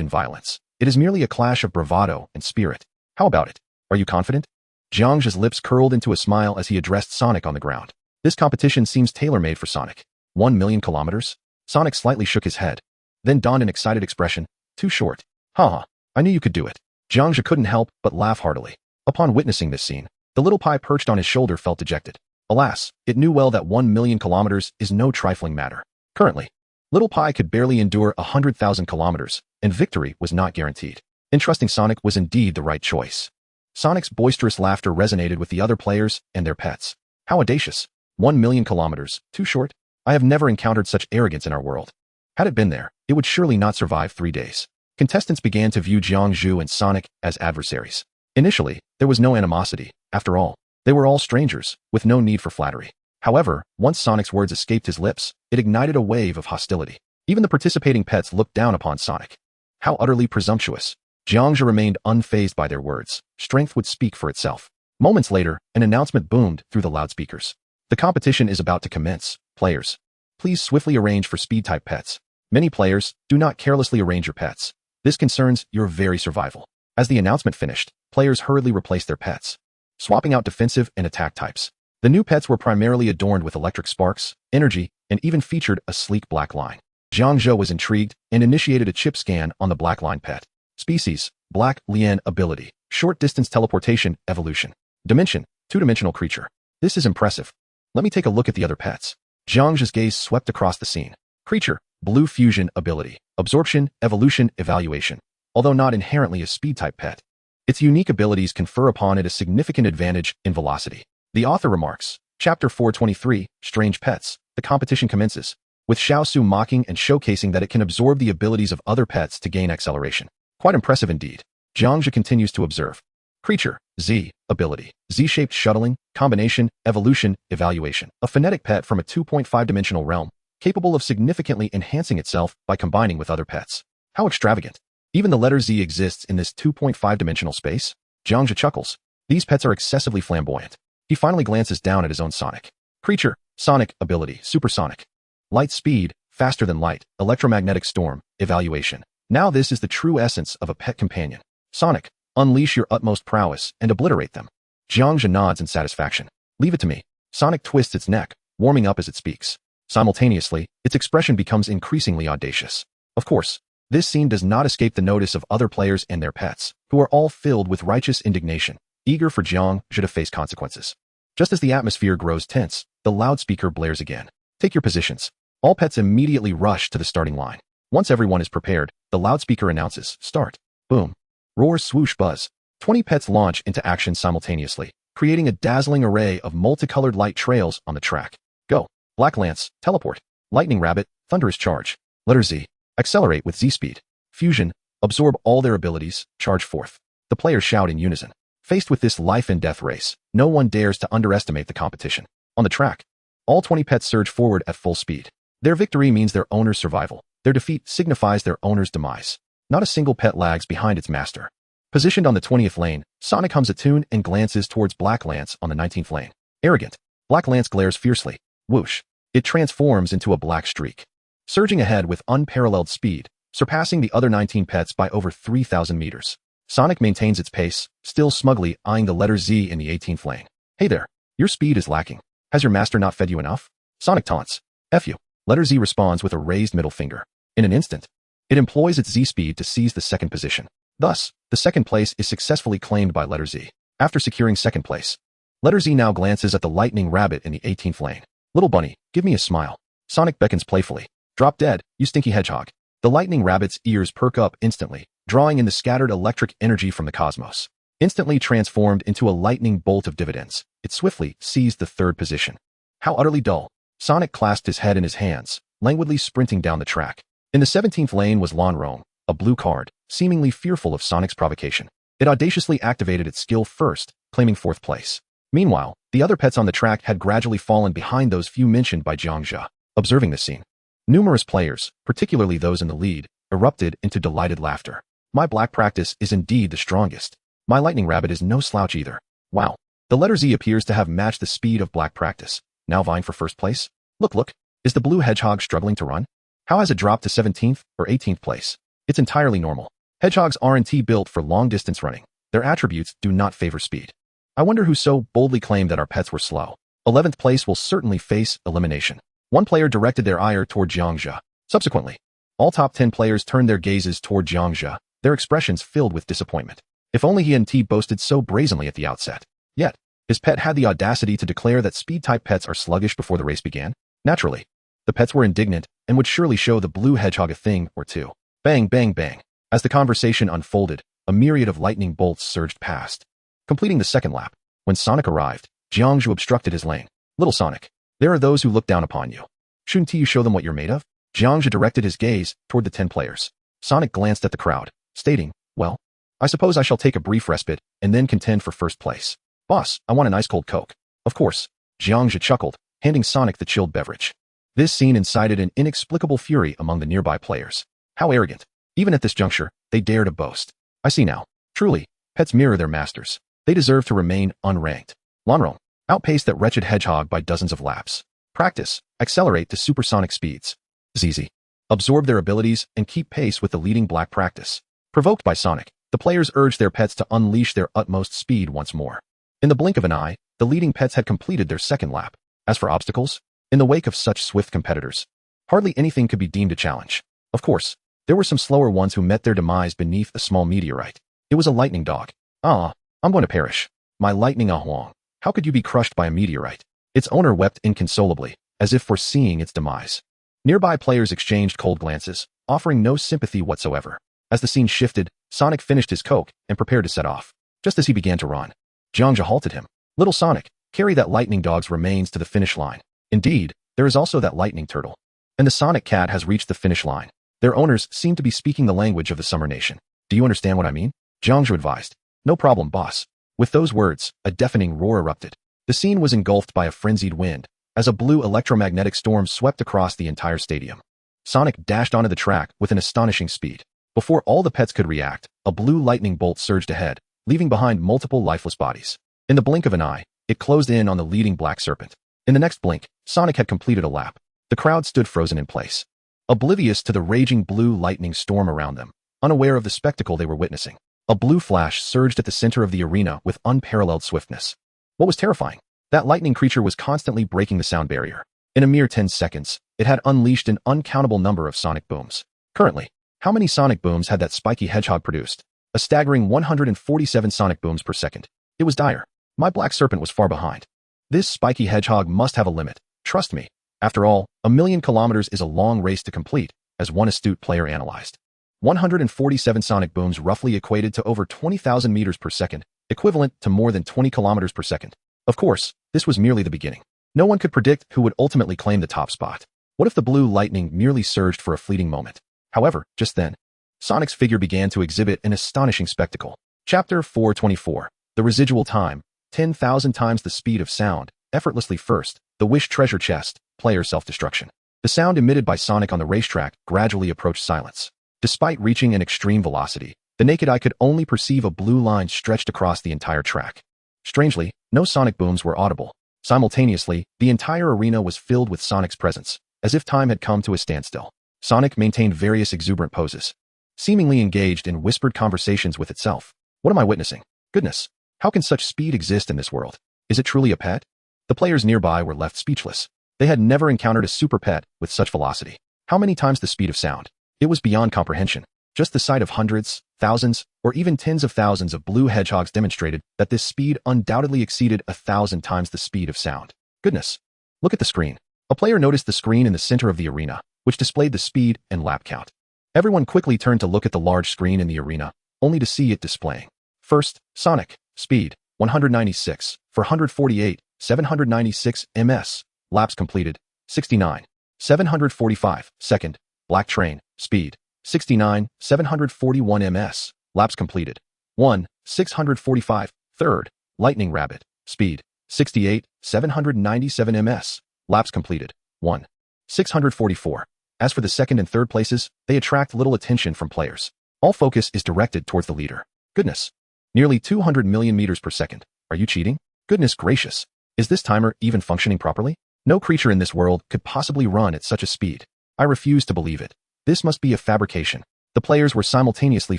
in violence. It is merely a clash of bravado and spirit. How about it? Are you confident? Jiang Zhe's lips curled into a smile as he addressed Sonic on the ground. This competition seems tailor-made for Sonic. 1 million kilometers? Sonic slightly shook his head. Then donned an excited expression. Too short. Ha. I knew you could do it. Jiang Zhe couldn't help but laugh heartily. Upon witnessing this scene, the little Pi perched on his shoulder felt dejected. Alas, it knew well that 1 million kilometers is no trifling matter. Currently, little Pi could barely endure 100,000 kilometers, and victory was not guaranteed. Entrusting Sonic was indeed the right choice. Sonic's boisterous laughter resonated with the other players and their pets. How audacious. 1 million kilometers, too short? I have never encountered such arrogance in our world. Had it been there, it would surely not survive 3 days. Contestants began to view Jiang Zhe and Sonic as adversaries. Initially, there was no animosity. After all, they were all strangers, with no need for flattery. However, once Sonic's words escaped his lips, it ignited a wave of hostility. Even the participating pets looked down upon Sonic. How utterly presumptuous. Jiang Zhe remained unfazed by their words. Strength would speak for itself. Moments later, an announcement boomed through the loudspeakers. The competition is about to commence. Players, please swiftly arrange for speed-type pets. Many players, do not carelessly arrange your pets. This concerns your very survival. As the announcement finished, players hurriedly replaced their pets, swapping out defensive and attack types. The new pets were primarily adorned with electric sparks, energy, and even featured a sleek black line. Jiang Zhe was intrigued and initiated a chip scan on the black line pet. Species, Black Lian ability, short-distance teleportation, evolution. Dimension, 2-dimensional creature. This is impressive. Let me take a look at the other pets. Jiang Zhe's gaze swept across the scene. Creature, Blue fusion ability, absorption, evolution, evaluation. Although not inherently a speed-type pet, its unique abilities confer upon it a significant advantage in velocity. The author remarks, Chapter 423, Strange Pets. The competition commences, with Xiaosu mocking and showcasing that it can absorb the abilities of other pets to gain acceleration. Quite impressive indeed. Jiang Zhe continues to observe. Creature, Z, ability, Z-shaped shuttling, combination, evolution, evaluation. A phonetic pet from a 2.5-dimensional realm, capable of significantly enhancing itself by combining with other pets. How extravagant. Even the letter Z exists in this 2.5-dimensional space? Jiang Zhe chuckles. These pets are excessively flamboyant. He finally glances down at his own Sonic. Creature, Sonic, ability, supersonic. Light speed, faster than light, electromagnetic storm, evaluation. Now this is the true essence of a pet companion. Sonic, unleash your utmost prowess and obliterate them. Jiang Zhe nods in satisfaction. Leave it to me. Sonic twists its neck, warming up as it speaks. Simultaneously, its expression becomes increasingly audacious. Of course, this scene does not escape the notice of other players and their pets, who are all filled with righteous indignation, eager for Jiang Zhe to face consequences. Just as the atmosphere grows tense, the loudspeaker blares again. Take your positions. All pets immediately rush to the starting line. Once everyone is prepared, the loudspeaker announces, start. Boom. Roar, swoosh, buzz. 20 pets launch into action simultaneously, creating a dazzling array of multicolored light trails on the track. Go. Black Lance, teleport. Lightning Rabbit, thunderous charge. Letter Z, accelerate with Z speed. Fusion, absorb all their abilities, charge forth. The players shout in unison. Faced with this life and death race, no one dares to underestimate the competition. On the track, all 20 pets surge forward at full speed. Their victory means their owner's survival. Their defeat signifies their owner's demise. Not a single pet lags behind its master. Positioned on the 20th lane, Sonic hums a tune and glances towards Black Lance on the 19th lane. Arrogant. Black Lance glares fiercely. Whoosh. It transforms into a black streak. Surging ahead with unparalleled speed, surpassing the other 19 pets by over 3,000 meters. Sonic maintains its pace, still smugly eyeing the letter Z in the 18th lane. Hey there. Your speed is lacking. Has your master not fed you enough? Sonic taunts. F you. Letter Z responds with a raised middle finger. In an instant, it employs its Z speed to seize the second position. Thus, the second place is successfully claimed by letter Z. After securing second place, letter Z now glances at the Lightning Rabbit in the 18th lane. Little bunny, give me a smile. Sonic beckons playfully. Drop dead, you stinky hedgehog. The Lightning Rabbit's ears perk up instantly, drawing in the scattered electric energy from the cosmos. Instantly transformed into a lightning bolt of dividends, it swiftly seized the third position. How utterly dull. Sonic clasped his head in his hands, languidly sprinting down the track. In the 17th lane was Lan Rong, a blue card, seemingly fearful of Sonic's provocation. It audaciously activated its skill first, claiming fourth place. Meanwhile, the other pets on the track had gradually fallen behind those few mentioned by Jiang Zhe. Observing this scene, numerous players, particularly those in the lead, erupted into delighted laughter. My black practice is indeed the strongest. My Lightning Rabbit is no slouch either. Wow. The letter Z appears to have matched the speed of black practice, now vying for first place. Look. Is the blue hedgehog struggling to run? How has it dropped to 17th or 18th place? It's entirely normal. Hedgehogs aren't built for long-distance running. Their attributes do not favor speed. I wonder who so boldly claimed that our pets were slow. 11th place will certainly face elimination. One player directed their ire toward Jiang Zhe. Subsequently, all top 10 players turned their gazes toward Jiang Zhe, their expressions filled with disappointment. If only he hadn't boasted so brazenly at the outset. Yet, his pet had the audacity to declare that speed-type pets are sluggish before the race began. Naturally, the pets were indignant and would surely show the blue hedgehog a thing or two. Bang, bang, bang. As the conversation unfolded, a myriad of lightning bolts surged past. Completing the second lap, when Sonic arrived, Jiang Zhe obstructed his lane. Little Sonic, there are those who look down upon you. Shouldn't you show them what you're made of? Jiang Zhe directed his gaze toward the 10 players. Sonic glanced at the crowd, stating, well, I suppose I shall take a brief respite and then contend for first place. Boss, I want an ice-cold Coke. Of course. Jiang Zhe chuckled, handing Sonic the chilled beverage. This scene incited an inexplicable fury among the nearby players. How arrogant. Even at this juncture, they dare to boast. I see now. Truly, pets mirror their masters. They deserve to remain unranked. Lan Rong, outpace that wretched hedgehog by dozens of laps. Practice, accelerate to supersonic speeds. ZZ, absorb their abilities and keep pace with the leading black practice. Provoked by Sonic, the players urged their pets to unleash their utmost speed once more. In the blink of an eye, the leading pets had completed their second lap. As for obstacles, in the wake of such swift competitors, hardly anything could be deemed a challenge. Of course, there were some slower ones who met their demise beneath a small meteorite. It was a lightning dog. Ah, I'm going to perish. My lightning Huang. How could you be crushed by a meteorite? Its owner wept inconsolably, as if foreseeing its demise. Nearby players exchanged cold glances, offering no sympathy whatsoever. As the scene shifted, Sonic finished his Coke and prepared to set off. Just as he began to run, Jiang Zhe halted him. "Little Sonic, carry that lightning dog's remains to the finish line. Indeed, there is also that lightning turtle. And the Sonic cat has reached the finish line. Their owners seem to be speaking the language of the Summer Nation. Do you understand what I mean?" Jiang Zhe advised. "No problem, boss." With those words, a deafening roar erupted. The scene was engulfed by a frenzied wind, as a blue electromagnetic storm swept across the entire stadium. Sonic dashed onto the track with an astonishing speed. Before all the pets could react, a blue lightning bolt surged ahead, leaving behind multiple lifeless bodies. In the blink of an eye, it closed in on the leading black serpent. In the next blink, Sonic had completed a lap. The crowd stood frozen in place, oblivious to the raging blue lightning storm around them, unaware of the spectacle they were witnessing. A blue flash surged at the center of the arena with unparalleled swiftness. What was terrifying? That lightning creature was constantly breaking the sound barrier. In a mere 10 seconds, it had unleashed an uncountable number of sonic booms. Currently, how many sonic booms had that spiky hedgehog produced? A staggering 147 sonic booms per second. It was dire. My black serpent was far behind. This spiky hedgehog must have a limit. Trust me. After all, 1,000,000 kilometers is a long race to complete, as one astute player analyzed. 147 sonic booms roughly equated to over 20,000 meters per second, equivalent to more than 20 kilometers per second. Of course, this was merely the beginning. No one could predict who would ultimately claim the top spot. What if the blue lightning merely surged for a fleeting moment? However, just then, Sonic's figure began to exhibit an astonishing spectacle. Chapter 424. The Residual Time. 10,000 times the speed of sound, effortlessly first. The Wish Treasure Chest. Player self-destruction. The sound emitted by Sonic on the racetrack gradually approached silence. Despite reaching an extreme velocity, the naked eye could only perceive a blue line stretched across the entire track. Strangely, no sonic booms were audible. Simultaneously, the entire arena was filled with Sonic's presence, as if time had come to a standstill. Sonic maintained various exuberant poses, seemingly engaged in whispered conversations with itself. What am I witnessing? Goodness, how can such speed exist in this world? Is it truly a pet? The players nearby were left speechless. They had never encountered a super pet with such velocity. How many times the speed of sound? It was beyond comprehension. Just the sight of hundreds, thousands, or even tens of thousands of blue hedgehogs demonstrated that this speed undoubtedly exceeded 1,000 times the speed of sound. Goodness. Look at the screen. A player noticed the screen in the center of the arena, which displayed the speed and lap count. Everyone quickly turned to look at the large screen in the arena, only to see it displaying. First, Sonic, speed, 196, 448, 796 ms, laps completed, 69, 745, second, Black Train, speed, 69, 741 ms, laps completed, 1, 645, third, Lightning Rabbit, speed, 68, 797 ms, laps completed, 1, 644. As for the second and third places, they attract little attention from players. All focus is directed towards the leader. Goodness. Nearly 200 million meters per second. Are you cheating? Goodness gracious. Is this timer even functioning properly? No creature in this world could possibly run at such a speed. I refuse to believe it. This must be a fabrication. The players were simultaneously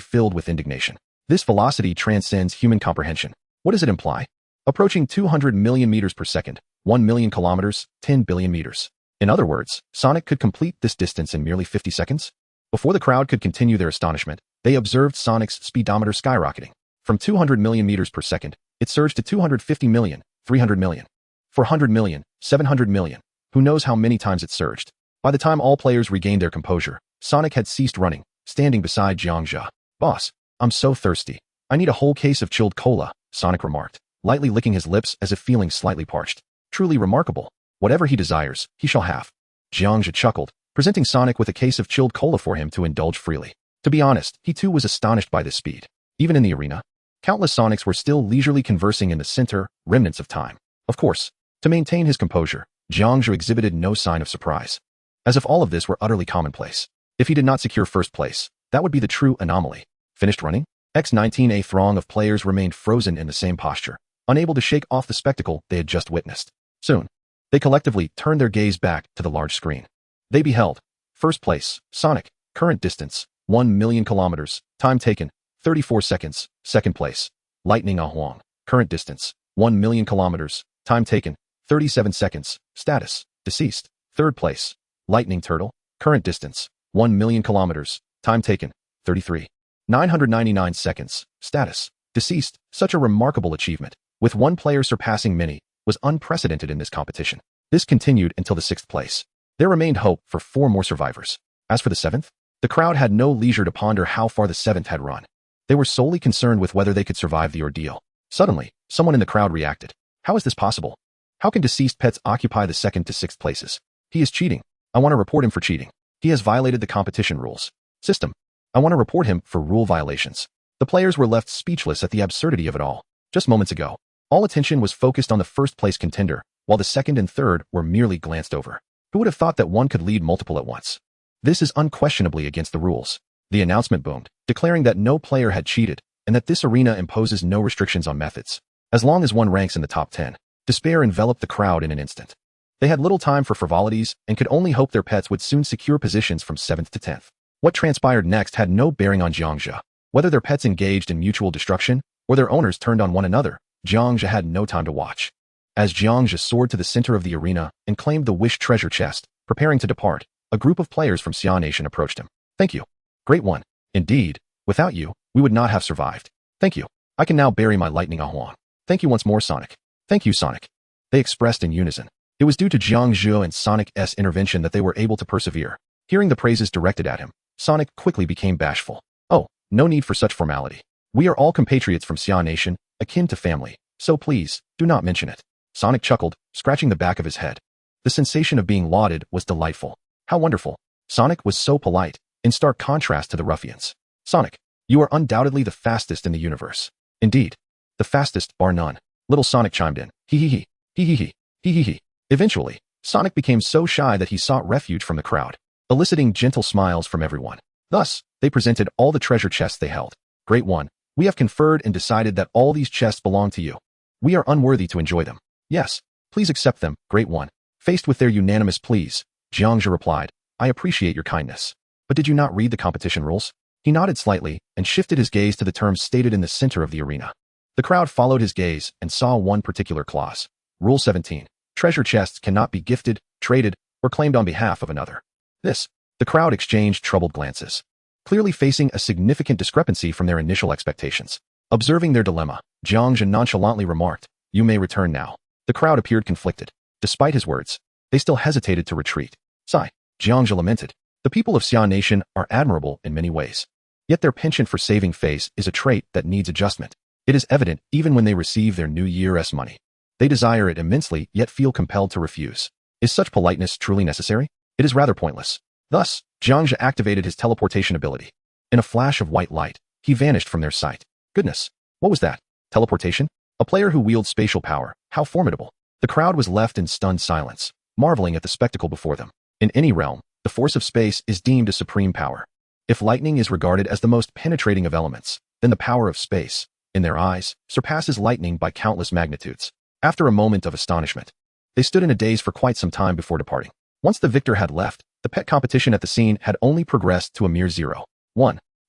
filled with indignation. This velocity transcends human comprehension. What does it imply? Approaching 200 million meters per second, 1 million kilometers, 10 billion meters. In other words, Sonic could complete this distance in merely 50 seconds? Before the crowd could continue their astonishment, they observed Sonic's speedometer skyrocketing. From 200 million meters per second, it surged to 250 million, 300 million, 400 million, 700 million. Who knows how many times it surged? By the time all players regained their composure, Sonic had ceased running, standing beside Jiang Zhe. "Boss, I'm so thirsty. I need a whole case of chilled cola," Sonic remarked, lightly licking his lips as if feeling slightly parched. "Truly remarkable. Whatever he desires, he shall have." Jiang Zhe chuckled, presenting Sonic with a case of chilled cola for him to indulge freely. To be honest, he too was astonished by this speed. Even in the arena, countless Sonics were still leisurely conversing in the center, remnants of time. Of course, to maintain his composure, Jiang Zhe exhibited no sign of surprise. As if all of this were utterly commonplace. If he did not secure first place, that would be the true anomaly. Finished running? X-19. A throng of players remained frozen in the same posture, unable to shake off the spectacle they had just witnessed. Soon, they collectively turned their gaze back to the large screen. They beheld, first place, Sonic, current distance, 1 million kilometers, time taken, 34 seconds, second place, Lightning Huang, current distance, 1 million kilometers, time taken, 37 seconds, status, deceased, third place, Lightning Turtle, current distance, 1 million kilometers, time taken, 33, 999 seconds, status, deceased. Such a remarkable achievement, with one player surpassing many, was unprecedented in this competition. This continued until the sixth place. There remained hope for 4 more survivors. As for the 7th, the crowd had no leisure to ponder how far the 7th had run. They were solely concerned with whether they could survive the ordeal. Suddenly, someone in the crowd reacted. How is this possible? How can deceased pets occupy the 2nd to 6th places? He is cheating. I want to report him for cheating. He has violated the competition rules. System. I want to report him for rule violations. The players were left speechless at the absurdity of it all. Just moments ago, all attention was focused on the 1st place contender, while the 2nd and 3rd were merely glanced over. Who would have thought that one could lead multiple at once? This is unquestionably against the rules. The announcement boomed, declaring that no player had cheated, and that this arena imposes no restrictions on methods. As long as one ranks in the top 10, despair enveloped the crowd in an instant. They had little time for frivolities and could only hope their pets would soon secure positions from 7th to 10th. What transpired next had no bearing on Jiang Zhe. Whether their pets engaged in mutual destruction or their owners turned on one another, Jiang Zhe had no time to watch. As Jiang Zhe soared to the center of the arena and claimed the wished treasure chest, preparing to depart, a group of players from Xia Nation approached him. Thank you. Great one. Indeed, without you, we would not have survived. Thank you. I can now bury my lightning Ahuang. Thank you once more, Sonic. Thank you, Sonic. They expressed in unison. It was due to Jiang Zhe and Sonic's intervention that they were able to persevere. Hearing the praises directed at him, Sonic quickly became bashful. Oh, no need for such formality. We are all compatriots from Xia Nation, akin to family, so please, do not mention it. Sonic chuckled, scratching the back of his head. The sensation of being lauded was delightful. How wonderful. Sonic was so polite, in stark contrast to the ruffians. Sonic, you are undoubtedly the fastest in the universe. Indeed. The fastest, bar none. Little Sonic chimed in. Hee hee hee. Hee hee hee. Hee hee hee. Eventually, Sonic became so shy that he sought refuge from the crowd, eliciting gentle smiles from everyone. Thus, they presented all the treasure chests they held. Great one. We have conferred and decided that all these chests belong to you. We are unworthy to enjoy them. Yes, please accept them, Great One. Faced with their unanimous pleas, Jiang Zhe replied, I appreciate your kindness. But did you not read the competition rules? He nodded slightly and shifted his gaze to the terms stated in the center of the arena. The crowd followed his gaze and saw one particular clause. Rule 17. Treasure chests cannot be gifted, traded, or claimed on behalf of another. The crowd exchanged troubled glances, clearly facing a significant discrepancy from their initial expectations. Observing their dilemma, Jiang Zhe nonchalantly remarked, You may return now. The crowd appeared conflicted. Despite his words, they still hesitated to retreat. Sigh, Jiang Zhe lamented. The people of Xia Nation are admirable in many ways. Yet their penchant for saving face is a trait that needs adjustment. It is evident even when they receive their New Year's money. They desire it immensely yet feel compelled to refuse. Is such politeness truly necessary? It is rather pointless. Thus, Jiang Zhe activated his teleportation ability. In a flash of white light, he vanished from their sight. Goodness, what was that? Teleportation? A player who wields spatial power. How formidable. The crowd was left in stunned silence, marveling at the spectacle before them. In any realm, the force of space is deemed a supreme power. If lightning is regarded as the most penetrating of elements, then the power of space, in their eyes, surpasses lightning by countless magnitudes. After a moment of astonishment, they stood in a daze for quite some time before departing. Once the victor had left, the pet competition at the scene had only progressed to a mere 0-1.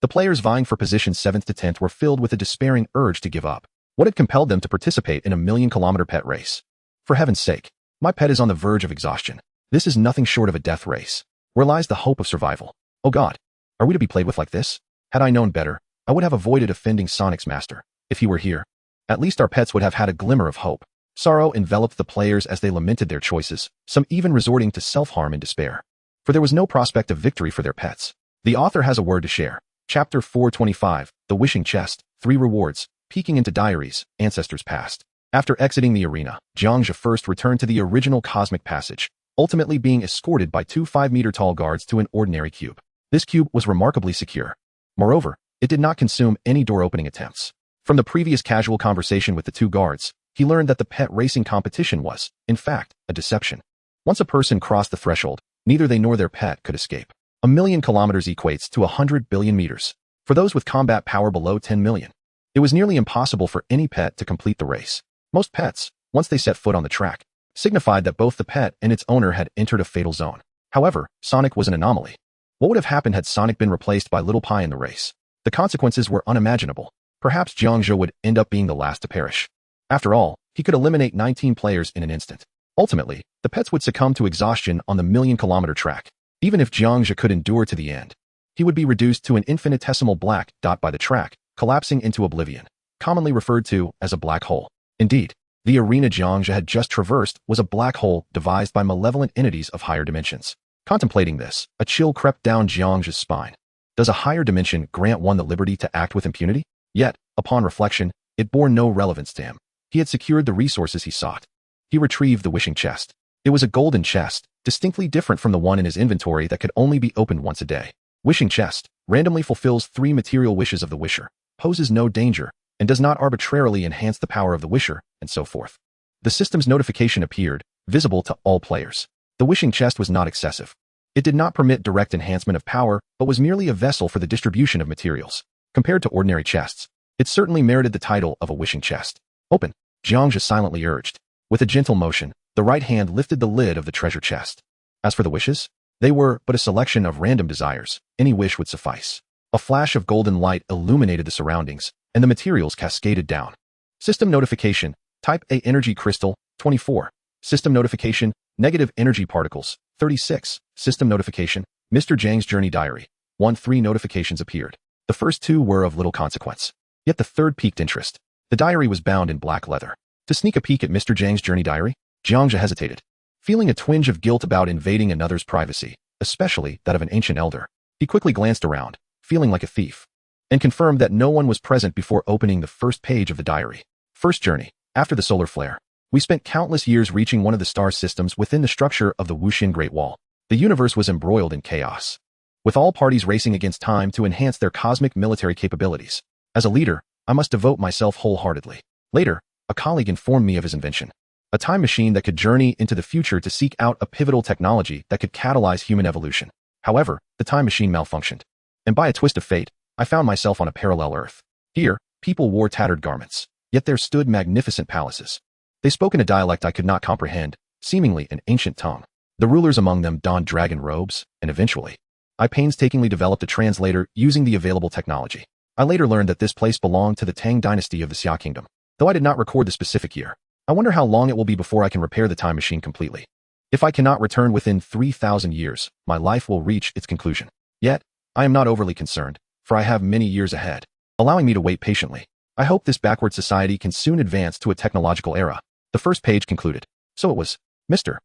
The players vying for positions 7th to 10th were filled with a despairing urge to give up. What had compelled them to participate in a million-kilometer pet race? For heaven's sake, my pet is on the verge of exhaustion. This is nothing short of a death race. Where lies the hope of survival? Oh God, are we to be played with like this? Had I known better, I would have avoided offending Sonic's master. If he were here, at least our pets would have had a glimmer of hope. Sorrow enveloped the players as they lamented their choices, some even resorting to self-harm in despair. For there was no prospect of victory for their pets. The author has a word to share. Chapter 425, The Wishing Chest, 3 Rewards, Peeking into Diaries, Ancestors Past. After exiting the arena, Jiang Zhe first returned to the original cosmic passage, ultimately being escorted by 2 5-meter-tall guards to an ordinary cube. This cube was remarkably secure. Moreover, it did not consume any door-opening attempts. From the previous casual conversation with the 2 guards, he learned that the pet racing competition was, in fact, a deception. Once a person crossed the threshold, neither they nor their pet could escape. 1,000,000 kilometers equates to 100 billion meters. For those with combat power below 10 million, it was nearly impossible for any pet to complete the race. Most pets, once they set foot on the track, signified that both the pet and its owner had entered a fatal zone. However, Sonic was an anomaly. What would have happened had Sonic been replaced by Little Pie in the race? The consequences were unimaginable. Perhaps Jiang Zhe would end up being the last to perish. After all, he could eliminate 19 players in an instant. Ultimately, the pets would succumb to exhaustion on the million-kilometer track. Even if Jiang Zhe could endure to the end, he would be reduced to an infinitesimal black dot by the track, collapsing into oblivion, commonly referred to as a black hole. Indeed, The arena Jiang Zhe had just traversed was a black hole devised by malevolent entities of higher dimensions. Contemplating this, a chill crept down Jiang Zhe's spine. Does a higher dimension grant one the liberty to act with impunity? Yet, upon reflection, it bore no relevance to him. He had secured the resources he sought. He retrieved the wishing chest. It was a golden chest, distinctly different from the one in his inventory that could only be opened once a day. Wishing chest randomly fulfills 3 material wishes of the wisher, poses no danger, and does not arbitrarily enhance the power of the wisher, and so forth. The system's notification appeared, visible to all players. The wishing chest was not excessive. It did not permit direct enhancement of power, but was merely a vessel for the distribution of materials. Compared to ordinary chests, it certainly merited the title of a wishing chest. Open, Jiang Zhe silently urged. With a gentle motion, the right hand lifted the lid of the treasure chest. As for the wishes, they were but a selection of random desires. Any wish would suffice. A flash of golden light illuminated the surroundings, and the materials cascaded down. System notification, Type A energy crystal, 24. System notification, negative energy particles, 36. System notification, Mr. Jiang's journey diary. 3 notifications appeared. The first 2 were of little consequence. Yet the third piqued interest. The diary was bound in black leather. To sneak a peek at Mr. Jiang's journey diary, Jiang Zhe hesitated. Feeling a twinge of guilt about invading another's privacy, especially that of an ancient elder, he quickly glanced around, feeling like a thief, and confirmed that no one was present before opening the first page of the diary. First journey. After the solar flare, we spent countless years reaching one of the star systems within the structure of the Wuxin Great Wall. The universe was embroiled in chaos, with all parties racing against time to enhance their cosmic military capabilities. As a leader, I must devote myself wholeheartedly. Later, a colleague informed me of his invention. A time machine that could journey into the future to seek out a pivotal technology that could catalyze human evolution. However, the time machine malfunctioned. And by a twist of fate, I found myself on a parallel Earth. Here, people wore tattered garments, yet there stood magnificent palaces. They spoke in a dialect I could not comprehend, seemingly an ancient tongue. The rulers among them donned dragon robes, and eventually, I painstakingly developed a translator using the available technology. I later learned that this place belonged to the Tang dynasty of the Xia Kingdom. Though I did not record the specific year, I wonder how long it will be before I can repair the time machine completely. If I cannot return within 3,000 years, my life will reach its conclusion. Yet, I am not overly concerned, for I have many years ahead, allowing me to wait patiently. I hope this backward society can soon advance to a technological era. The first page concluded. So it was. Mr.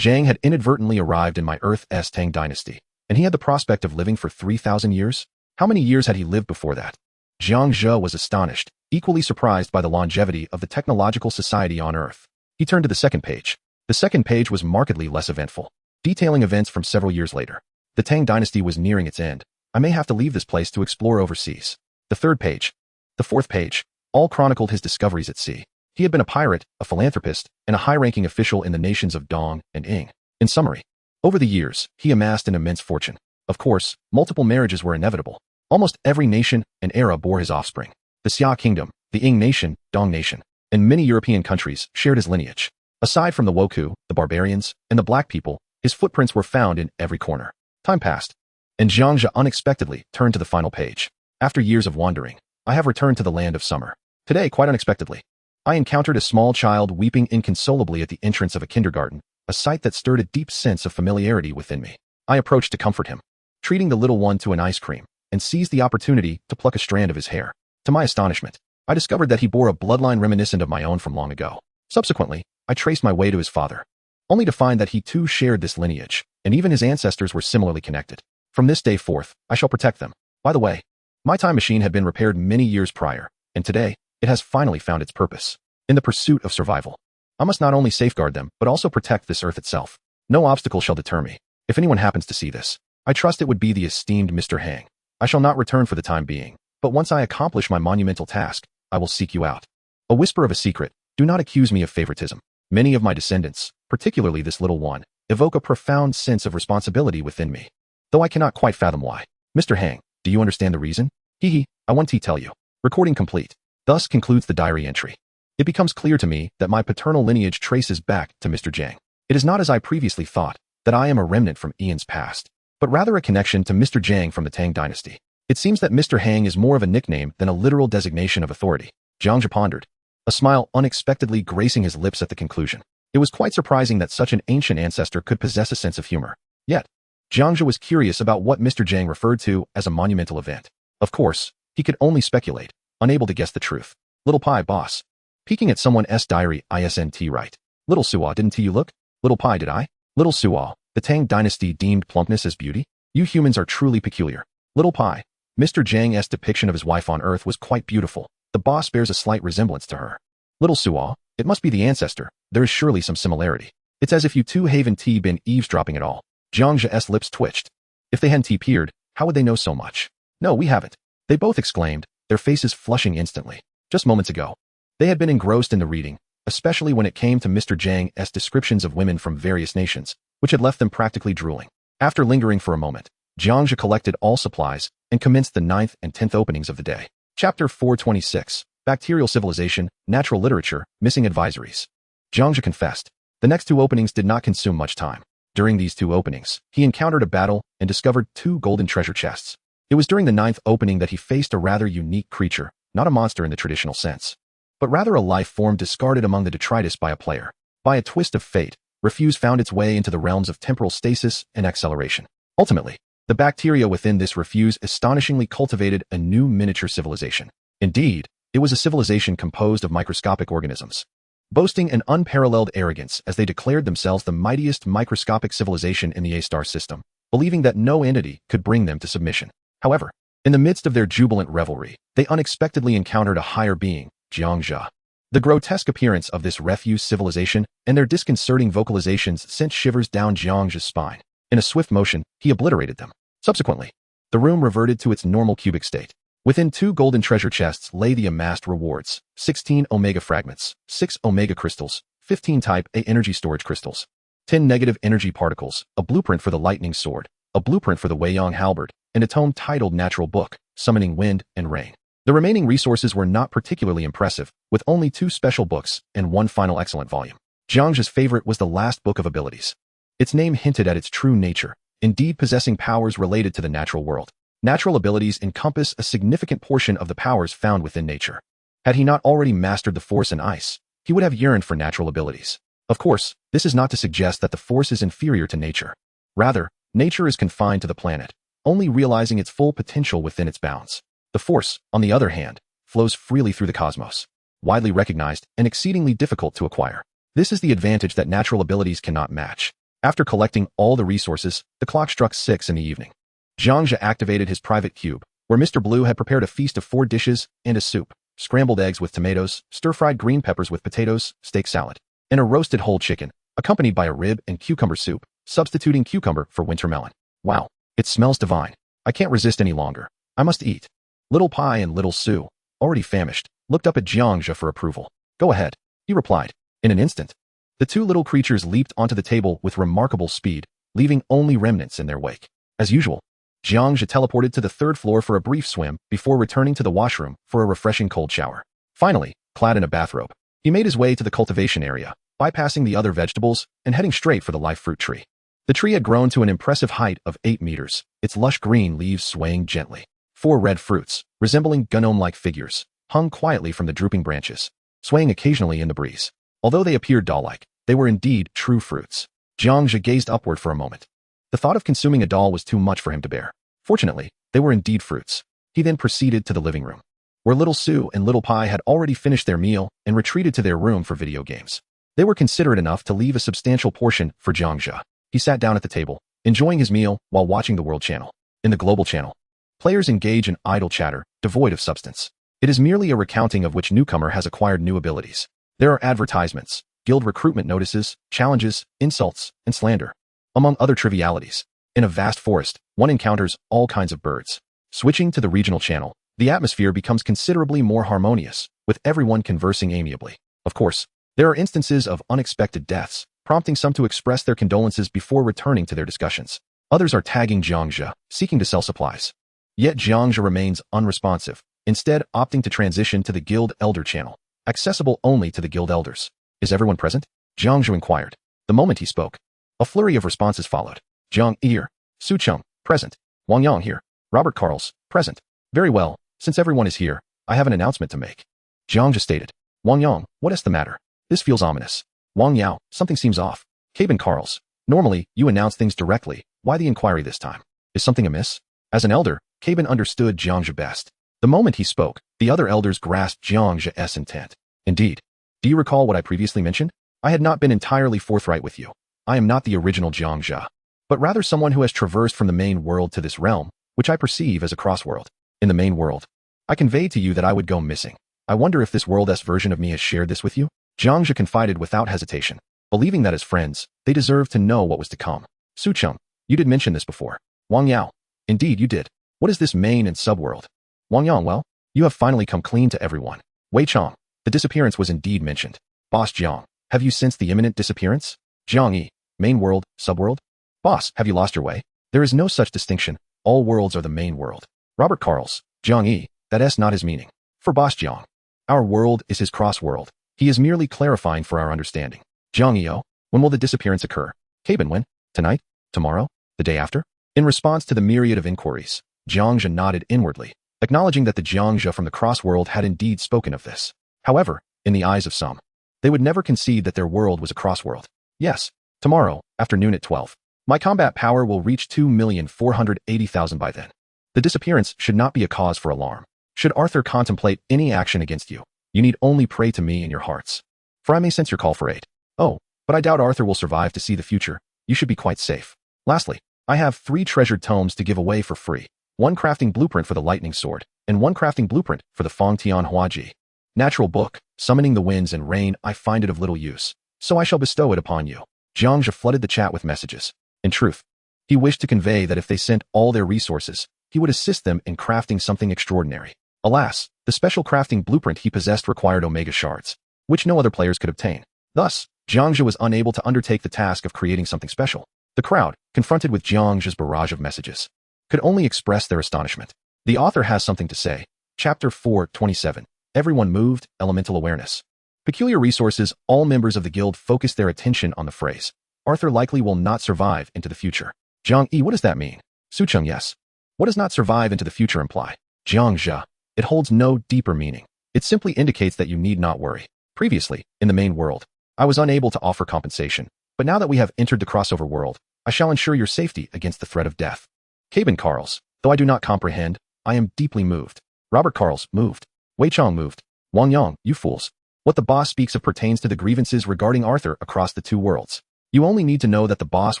Jiang had inadvertently arrived in my Earth's Tang dynasty, and he had the prospect of living for 3,000 years? How many years had he lived before that? Jiang Zhe was astonished, equally surprised by the longevity of the technological society on Earth. He turned to the second page. The second page was markedly less eventful, detailing events from several years later. The Tang dynasty was nearing its end. I may have to leave this place to explore overseas. The third page. The fourth page. All chronicled his discoveries at sea. He had been a pirate, a philanthropist, and a high-ranking official in the nations of Dong and Ying. In summary, over the years, he amassed an immense fortune. Of course, multiple marriages were inevitable. Almost every nation and era bore his offspring. The Xia Kingdom, the Ying Nation, Dong Nation, and many European countries shared his lineage. Aside from the Wokou, the barbarians, and the black people, his footprints were found in every corner. Time passed, and Jiang Zhe unexpectedly turned to the final page. After years of wandering, I have returned to the land of summer. Today, quite unexpectedly, I encountered a small child weeping inconsolably at the entrance of a kindergarten, a sight that stirred a deep sense of familiarity within me. I approached to comfort him, treating the little one to an ice cream, and seized the opportunity to pluck a strand of his hair. To my astonishment, I discovered that he bore a bloodline reminiscent of my own from long ago. Subsequently, I traced my way to his father, only to find that he too shared this lineage, and even his ancestors were similarly connected. From this day forth, I shall protect them. By the way, my time machine had been repaired many years prior, and today, it has finally found its purpose. In the pursuit of survival, I must not only safeguard them, but also protect this Earth itself. No obstacle shall deter me. If anyone happens to see this, I trust it would be the esteemed Mr. Hang. I shall not return for the time being, but once I accomplish my monumental task, I will seek you out. A whisper of a secret, do not accuse me of favoritism. Many of my descendants, particularly this little one, evoke a profound sense of responsibility within me, though I cannot quite fathom why. Mr. Hang, do you understand the reason? I want to tell you. Recording complete. Thus concludes the diary entry. It becomes clear to me that my paternal lineage traces back to Mr. Jiang. It is not as I previously thought, that I am a remnant from Ian's past, but rather a connection to Mr. Jiang from the Tang dynasty. It seems that Mr. Hang is more of a nickname than a literal designation of authority. Jiang Zhe pondered, a smile unexpectedly gracing his lips at the conclusion. It was quite surprising that such an ancient ancestor could possess a sense of humor. Yet, Jiang Zhe was curious about what Mr. Jiang referred to as a monumental event. Of course, he could only speculate, unable to guess the truth. Little pie boss. Peeking at someone's diary, isn't right. Little Suo, didn't you look? Little Pi, did I? Little Suo, the Tang dynasty deemed plumpness as beauty? You humans are truly peculiar. Little Pi, Mr. Jiang's depiction of his wife on Earth was quite beautiful. The boss bears a slight resemblance to her. Little Suo, it must be the ancestor. There is surely some similarity. It's as if you two haven't been eavesdropping at all. Jiang Zhe's lips twitched. If they hadn't peered, how would they know so much? No, we haven't. They both exclaimed, their faces flushing instantly. Just moments ago, they had been engrossed in the reading, especially when it came to Mr. Jiang's descriptions of women from various nations, which had left them practically drooling. After lingering for a moment, Jiang Zhe collected all supplies and commenced the 9th and 10th openings of the day. Chapter 426, Bacterial Civilization, Natural Literature, Missing Advisories. Jiang Zhe confessed. The next 2 openings did not consume much time. During these 2 openings, he encountered a battle and discovered 2 golden treasure chests. It was during the 9th opening that he faced a rather unique creature, not a monster in the traditional sense, but rather a life form discarded among the detritus by a player. By a twist of fate, refuse found its way into the realms of temporal stasis and acceleration. Ultimately, the bacteria within this refuse astonishingly cultivated a new miniature civilization. Indeed, it was a civilization composed of microscopic organisms, boasting an unparalleled arrogance as they declared themselves the mightiest microscopic civilization in the A-star system, believing that no entity could bring them to submission. However, in the midst of their jubilant revelry, they unexpectedly encountered a higher being, Jiang Zhe. The grotesque appearance of this refuse civilization and their disconcerting vocalizations sent shivers down Jiang Zhe's spine. In a swift motion, he obliterated them. Subsequently, the room reverted to its normal cubic state. Within 2 golden treasure chests lay the amassed rewards, 16 Omega fragments, 6 Omega crystals, 15 Type A energy storage crystals, 10 negative energy particles, a blueprint for the lightning sword, a blueprint for the Weiyang halberd, and a tome titled Natural Book, Summoning Wind and Rain. The remaining resources were not particularly impressive, with only 2 special books and 1 final excellent volume. Jiang Zhe's favorite was the last book of abilities. Its name hinted at its true nature, indeed possessing powers related to the natural world. Natural abilities encompass a significant portion of the powers found within nature. Had he not already mastered the force and ice, he would have yearned for natural abilities. Of course, this is not to suggest that the force is inferior to nature. Rather, nature is confined to the planet, only realizing its full potential within its bounds. The force, on the other hand, flows freely through the cosmos, widely recognized and exceedingly difficult to acquire. This is the advantage that natural abilities cannot match. After collecting all the resources, the clock struck 6 in the evening. Jiang Zhe activated his private cube, where Mr. Blue had prepared a feast of 4 dishes and a soup, scrambled eggs with tomatoes, stir-fried green peppers with potatoes, steak salad, and a roasted whole chicken, accompanied by a rib and cucumber soup, substituting cucumber for winter melon. Wow, it smells divine. I can't resist any longer. I must eat. Little Pi and Little Sue, already famished, looked up at Jiang Zhe for approval. Go ahead, he replied. In an instant, the 2 little creatures leaped onto the table with remarkable speed, leaving only remnants in their wake. As usual, Jiang Zhe teleported to the 3rd floor for a brief swim before returning to the washroom for a refreshing cold shower. Finally, clad in a bathrobe, he made his way to the cultivation area, bypassing the other vegetables and heading straight for the life fruit tree. The tree had grown to an impressive height of 8 meters, its lush green leaves swaying gently. 4 red fruits, resembling gnome-like figures, hung quietly from the drooping branches, swaying occasionally in the breeze. Although they appeared doll-like, they were indeed true fruits. Jiang Zhe gazed upward for a moment. The thought of consuming a doll was too much for him to bear. Fortunately, they were indeed fruits. He then proceeded to the living room, where Little Sue and Little Pi had already finished their meal and retreated to their room for video games. They were considerate enough to leave a substantial portion for Jiang Zhe. He sat down at the table, enjoying his meal while watching the World Channel. In the Global Channel, players engage in idle chatter, devoid of substance. It is merely a recounting of which newcomer has acquired new abilities. There are advertisements, guild recruitment notices, challenges, insults, and slander, among other trivialities. In a vast forest, one encounters all kinds of birds. Switching to the regional channel, the atmosphere becomes considerably more harmonious, with everyone conversing amiably. Of course, there are instances of unexpected deaths, prompting some to express their condolences before returning to their discussions. Others are tagging Jiang Zhe, seeking to sell supplies. Yet Jiang Zhe remains unresponsive, instead opting to transition to the Guild Elder channel, accessible only to the Guild Elders. Is everyone present? Jiang Zhe inquired. The moment he spoke, a flurry of responses followed. Jiang here. Su Cheng, present. Wang Yang here. Robert Carls, present. Very well, since everyone is here, I have an announcement to make. Jiang Zhe stated. Wang Yang, what is the matter? This feels ominous. Wang Yao, something seems off. Caben Carls, normally, you announce things directly. Why the inquiry this time? Is something amiss? As an elder, Caben understood Jiang Zhe best. The moment he spoke, the other elders grasped Jiang Zhe's intent. Indeed, Do you recall what I previously mentioned? I had not been entirely forthright with you. I am not the original Jiang Zhe, but rather someone who has traversed from the main world to this realm, which I perceive as a cross-world. In the main world, I conveyed to you that I would go missing. I wonder if this world-S version of me has shared this with you? Jiang Zhe confided without hesitation, believing that as friends, they deserved to know what was to come. Su-cheng, you did mention this before. Wang Yao. Indeed, you did. What is this main and subworld? Wang Yang, well, you have finally come clean to everyone. Wei Chang, the disappearance was indeed mentioned. Boss Jiang, have you sensed the imminent disappearance? Jiang Yi, main world, subworld? Boss, have you lost your way? There is no such distinction. All worlds are the main world. Robert Carls, Jiang Yi, that is not his meaning. For Boss Jiang, our world is his cross-world. He is merely clarifying for our understanding. Jiang Yi, when will the disappearance occur? Caben, when? Tonight? Tomorrow? The day after? In response to the myriad of inquiries, Jiang Zhe nodded inwardly, acknowledging that the Jiang Zhe from the cross-world had indeed spoken of this. However, in the eyes of some, they would never concede that their world was a cross-world. Yes, tomorrow, afternoon at 12. My combat power will reach 2,480,000 by then. The disappearance should not be a cause for alarm. Should Arthur contemplate any action against you, you need only pray to me in your hearts. For I may sense your call for aid. Oh, but I doubt Arthur will survive to see the future. You should be quite safe. Lastly, I have 3 treasured tomes to give away for free. 1 crafting blueprint for the lightning sword, and 1 crafting blueprint for the Fong Tian Huaji. Natural book, summoning the winds and rain, I find it of little use, so I shall bestow it upon you. Jiang Zhe flooded the chat with messages. In truth, he wished to convey that if they sent all their resources, he would assist them in crafting something extraordinary. Alas, the special crafting blueprint he possessed required Omega shards, which no other players could obtain. Thus, Jiang Zhe was unable to undertake the task of creating something special. The crowd, confronted with Jiang Zhe's barrage of messages, could only express their astonishment. The author has something to say. Chapter 4:27. Everyone moved, elemental awareness. Peculiar resources, all members of the guild focused their attention on the phrase. Arthur likely will not survive into the future. Jiang Yi, what does that mean? Su-cheng, yes. What does not survive into the future imply? Jiang Zhe, it holds no deeper meaning. It simply indicates that you need not worry. Previously, in the main world, I was unable to offer compensation, but now that we have entered the crossover world, I shall ensure your safety against the threat of death. Caben Carls, though I do not comprehend, I am deeply moved. Robert Carls, moved. Wei Chang, moved. Wang Yang, you fools. What the boss speaks of pertains to the grievances regarding Arthur across the 2 worlds. You only need to know that the boss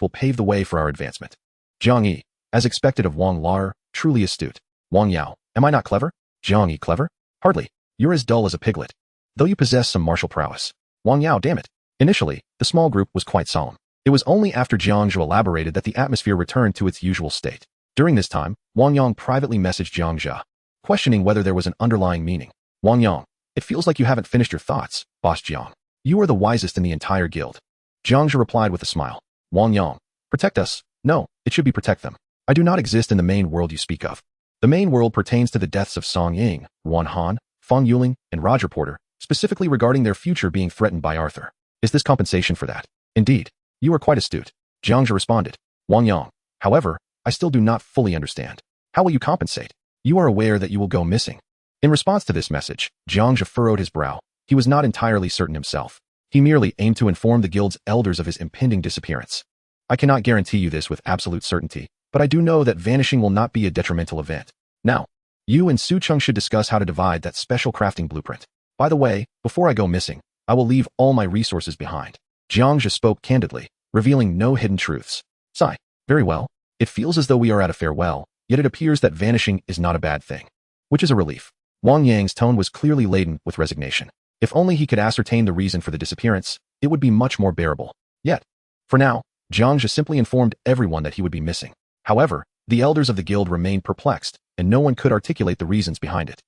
will pave the way for our advancement. Jiang Yi, as expected of Wang Lar, truly astute. Wang Yao, am I not clever? Jiang Yi, clever? Hardly. You're as dull as a piglet, though you possess some martial prowess. Wang Yao, damn it. Initially, the small group was quite solemn. It was only after Jiang Zhe elaborated that the atmosphere returned to its usual state. During this time, Wang Yang privately messaged Jiang Zhe, questioning whether there was an underlying meaning. Wang Yang, it feels like you haven't finished your thoughts, Boss Jiang. You are the wisest in the entire guild. Jiang Zhe replied with a smile. Wang Yang, protect us? No, it should be protect them. I do not exist in the main world you speak of. The main world pertains to the deaths of Song Ying, Wan Han, Fong Yuling, and Roger Porter, specifically regarding their future being threatened by Arthur. Is this compensation for that? Indeed. You are quite astute. Jiang Zhe responded. Wang Yang, however, I still do not fully understand. How will you compensate? You are aware that you will go missing. In response to this message, Jiang Zhe furrowed his brow. He was not entirely certain himself. He merely aimed to inform the guild's elders of his impending disappearance. I cannot guarantee you this with absolute certainty, but I do know that vanishing will not be a detrimental event. Now, you and Su-cheng should discuss how to divide that special crafting blueprint. By the way, before I go missing, I will leave all my resources behind. Jiang Zhe spoke candidly, revealing no hidden truths. Sigh. Very well. It feels as though we are at a farewell, yet it appears that vanishing is not a bad thing. Which is a relief. Wang Yang's tone was clearly laden with resignation. If only he could ascertain the reason for the disappearance, it would be much more bearable. Yet, for now, Jiang Zhe simply informed everyone that he would be missing. However, the elders of the guild remained perplexed, and no one could articulate the reasons behind it.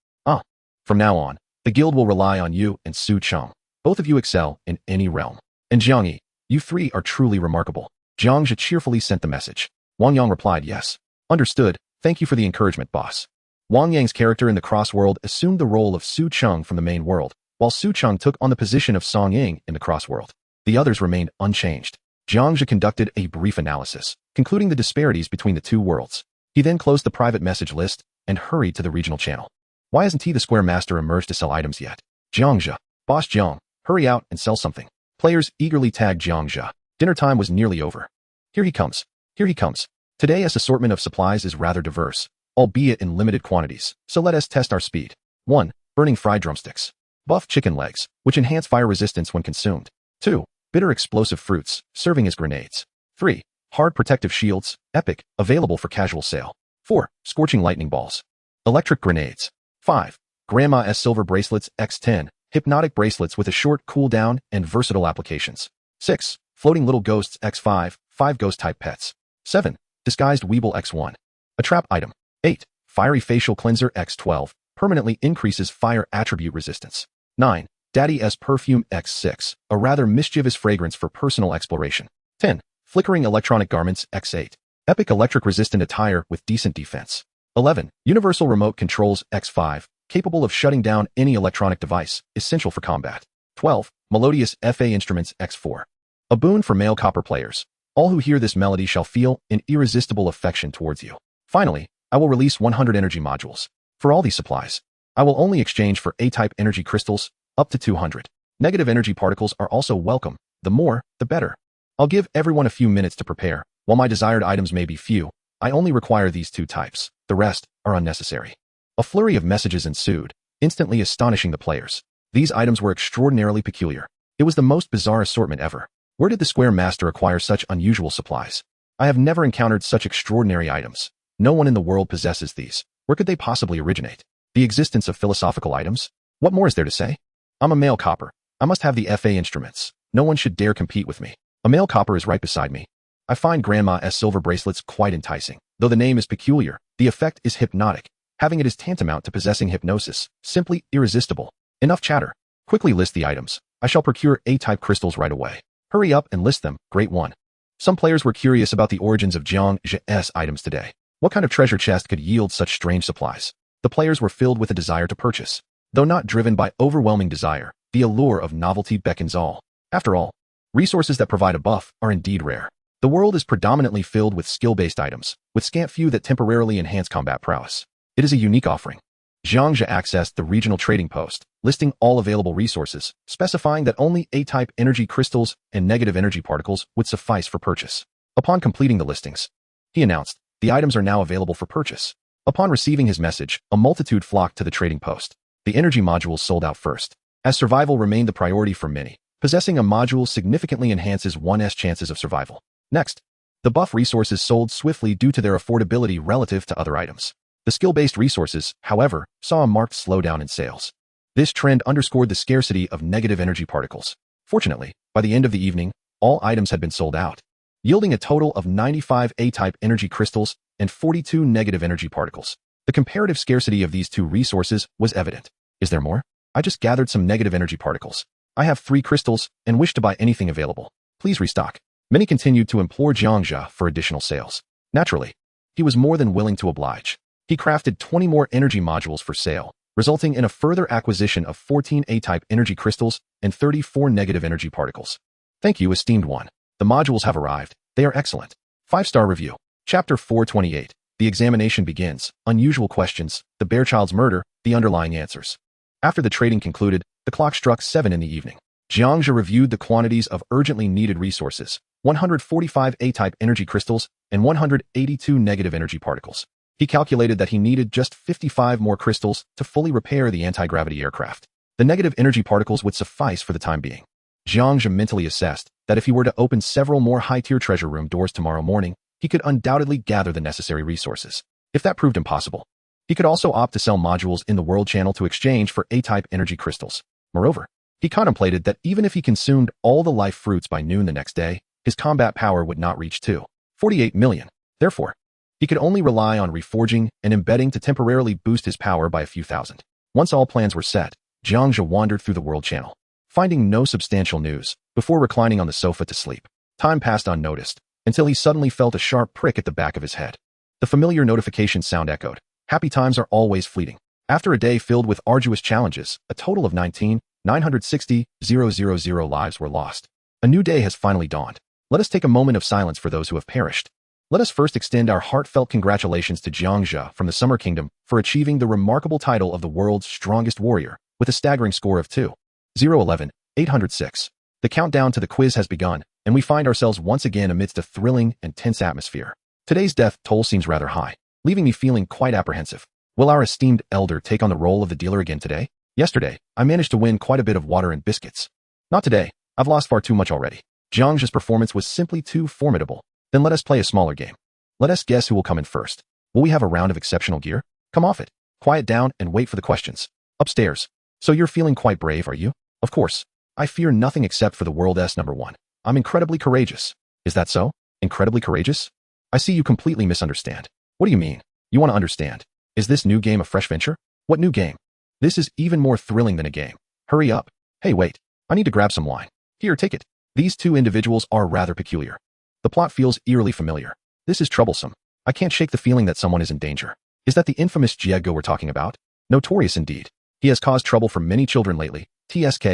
From now on, the guild will rely on you and Su-cheng. Both of you excel in any realm. And Jiang Yi, you 3 are truly remarkable. Jiang Zhe cheerfully sent the message. Wang Yang replied, yes. Understood. Thank you for the encouragement, boss. Wang Yang's character in the cross-world assumed the role of Su-cheng from the main world, while Su-cheng took on the position of Song Ying in the cross-world. The others remained unchanged. Jiang Zhe conducted a brief analysis, concluding the disparities between the 2 worlds. He then closed the private message list and hurried to the regional channel. Why hasn't he, the square master, emerged to sell items yet? Jiang Zhe, Boss Jiang, hurry out and sell something. Players eagerly tagged Jiang Zhe. Dinner time was nearly over. Here he comes. Here he comes. Today's assortment of supplies is rather diverse, albeit in limited quantities, so let us test our speed. 1. Burning fried drumsticks. Buff chicken legs, which enhance fire resistance when consumed. 2. Bitter explosive fruits, serving as grenades. 3. Hard protective shields, epic, available for casual sale. 4. Scorching lightning balls. Electric grenades. 5. Grandma's silver bracelets X10, hypnotic bracelets with a short cooldown and versatile applications. 6. Floating little ghosts X5, 5 ghost-type pets. 7. Disguised Weeble X1. A trap item. 8. Fiery facial cleanser X12, permanently increases fire attribute resistance. 9. Daddy's perfume X6, a rather mischievous fragrance for personal exploration. 10. Flickering electronic garments X8. Epic electric-resistant attire with decent defense. 11. Universal remote controls X5, capable of shutting down any electronic device, essential for combat. 12. Melodious FA instruments X4. A boon for male copper players. All who hear this melody shall feel an irresistible affection towards you. Finally, I will release 100 energy modules. For all these supplies, I will only exchange for A-type energy crystals, up to 200. Negative energy particles are also welcome. The more, the better. I'll give everyone a few minutes to prepare. While my desired items may be few, I only require these 2 types. The rest are unnecessary. A flurry of messages ensued, instantly astonishing the players. These items were extraordinarily peculiar. It was the most bizarre assortment ever. Where did the Square Master acquire such unusual supplies? I have never encountered such extraordinary items. No one in the world possesses these. Where could they possibly originate? The existence of philosophical items? What more is there to say? I'm a male copper. I must have the FA instruments. No one should dare compete with me. A male copper is right beside me. I find Grandma's silver bracelets quite enticing. Though the name is peculiar, the effect is hypnotic. Having it is tantamount to possessing hypnosis, simply irresistible. Enough chatter. Quickly list the items. I shall procure A-type crystals right away. Hurry up and list them, Great One. Some players were curious about the origins of Jiang Zhe's items today. What kind of treasure chest could yield such strange supplies? The players were filled with a desire to purchase. Though not driven by overwhelming desire, the allure of novelty beckons all. After all, resources that provide a buff are indeed rare. The world is predominantly filled with skill-based items, with scant few that temporarily enhance combat prowess. It is a unique offering. Jiang Zhe accessed the regional trading post, listing all available resources, specifying that only A-type energy crystals and negative energy particles would suffice for purchase. Upon completing the listings, he announced, the items are now available for purchase. Upon receiving his message, a multitude flocked to the trading post. The energy modules sold out first. As survival remained the priority for many, possessing a module significantly enhances one's chances of survival. Next, the buff resources sold swiftly due to their affordability relative to other items. The skill-based resources, however, saw a marked slowdown in sales. This trend underscored the scarcity of negative energy particles. Fortunately, by the end of the evening, all items had been sold out, yielding a total of 95 A-type energy crystals and 42 negative energy particles. The comparative scarcity of these 2 resources was evident. Is there more? I just gathered some negative energy particles. I have 3 crystals and wish to buy anything available. Please restock. Many continued to implore Jiang Zhe for additional sales. Naturally, he was more than willing to oblige. He crafted 20 more energy modules for sale, resulting in a further acquisition of 14 A-type energy crystals and 34 negative energy particles. Thank you, esteemed one. The modules have arrived. They are excellent. 5-star review. Chapter 428. The examination begins. Unusual questions. The Bearchild's murder. The underlying answers. After the trading concluded, the clock struck 7 in the evening. Jiang Zhe reviewed the quantities of urgently needed resources, 145 A-type energy crystals and 182 negative energy particles. He calculated that he needed just 55 more crystals to fully repair the anti-gravity aircraft. The negative energy particles would suffice for the time being. Jiang Zhe mentally assessed that if he were to open several more high-tier treasure room doors tomorrow morning, he could undoubtedly gather the necessary resources. If that proved impossible, he could also opt to sell modules in the world channel to exchange for A-type energy crystals. Moreover, he contemplated that even if he consumed all the life fruits by noon the next day, his combat power would not reach 2.48 million. Therefore, he could only rely on reforging and embedding to temporarily boost his power by a few thousand. Once all plans were set, Jiang Zhe wandered through the world channel, finding no substantial news, before reclining on the sofa to sleep. Time passed unnoticed, until he suddenly felt a sharp prick at the back of his head. The familiar notification sound echoed. Happy times are always fleeting. After a day filled with arduous challenges, a total of 19,960,000 lives were lost. A new day has finally dawned. Let us take a moment of silence for those who have perished. Let us first extend our heartfelt congratulations to Jiang Zhe from the Summer Kingdom for achieving the remarkable title of the world's strongest warrior, with a staggering score of 2,011,806. The countdown to the quiz has begun, and we find ourselves once again amidst a thrilling and tense atmosphere. Today's death toll seems rather high, leaving me feeling quite apprehensive. Will our esteemed elder take on the role of the dealer again today? Yesterday, I managed to win quite a bit of water and biscuits. Not today. I've lost far too much already. Jiang Zhe's performance was simply too formidable. Then let us play a smaller game. Let us guess who will come in first. Will we have a round of exceptional gear? Come off it. Quiet down and wait for the questions. Upstairs. So you're feeling quite brave, are you? Of course. I fear nothing except for the world's number one. I'm incredibly courageous. Is that so? Incredibly courageous? I see you completely misunderstand. What do you mean? You want to understand? Is this new game a fresh venture? What new game? This is even more thrilling than a game. Hurry up. Hey, wait. I need to grab some wine. Here, take it. These two individuals are rather peculiar. The plot feels eerily familiar. This is troublesome. I can't shake the feeling that someone is in danger. Is that the infamous Jiang Zhe we're talking about? Notorious indeed. He has caused trouble for many children lately. TSK.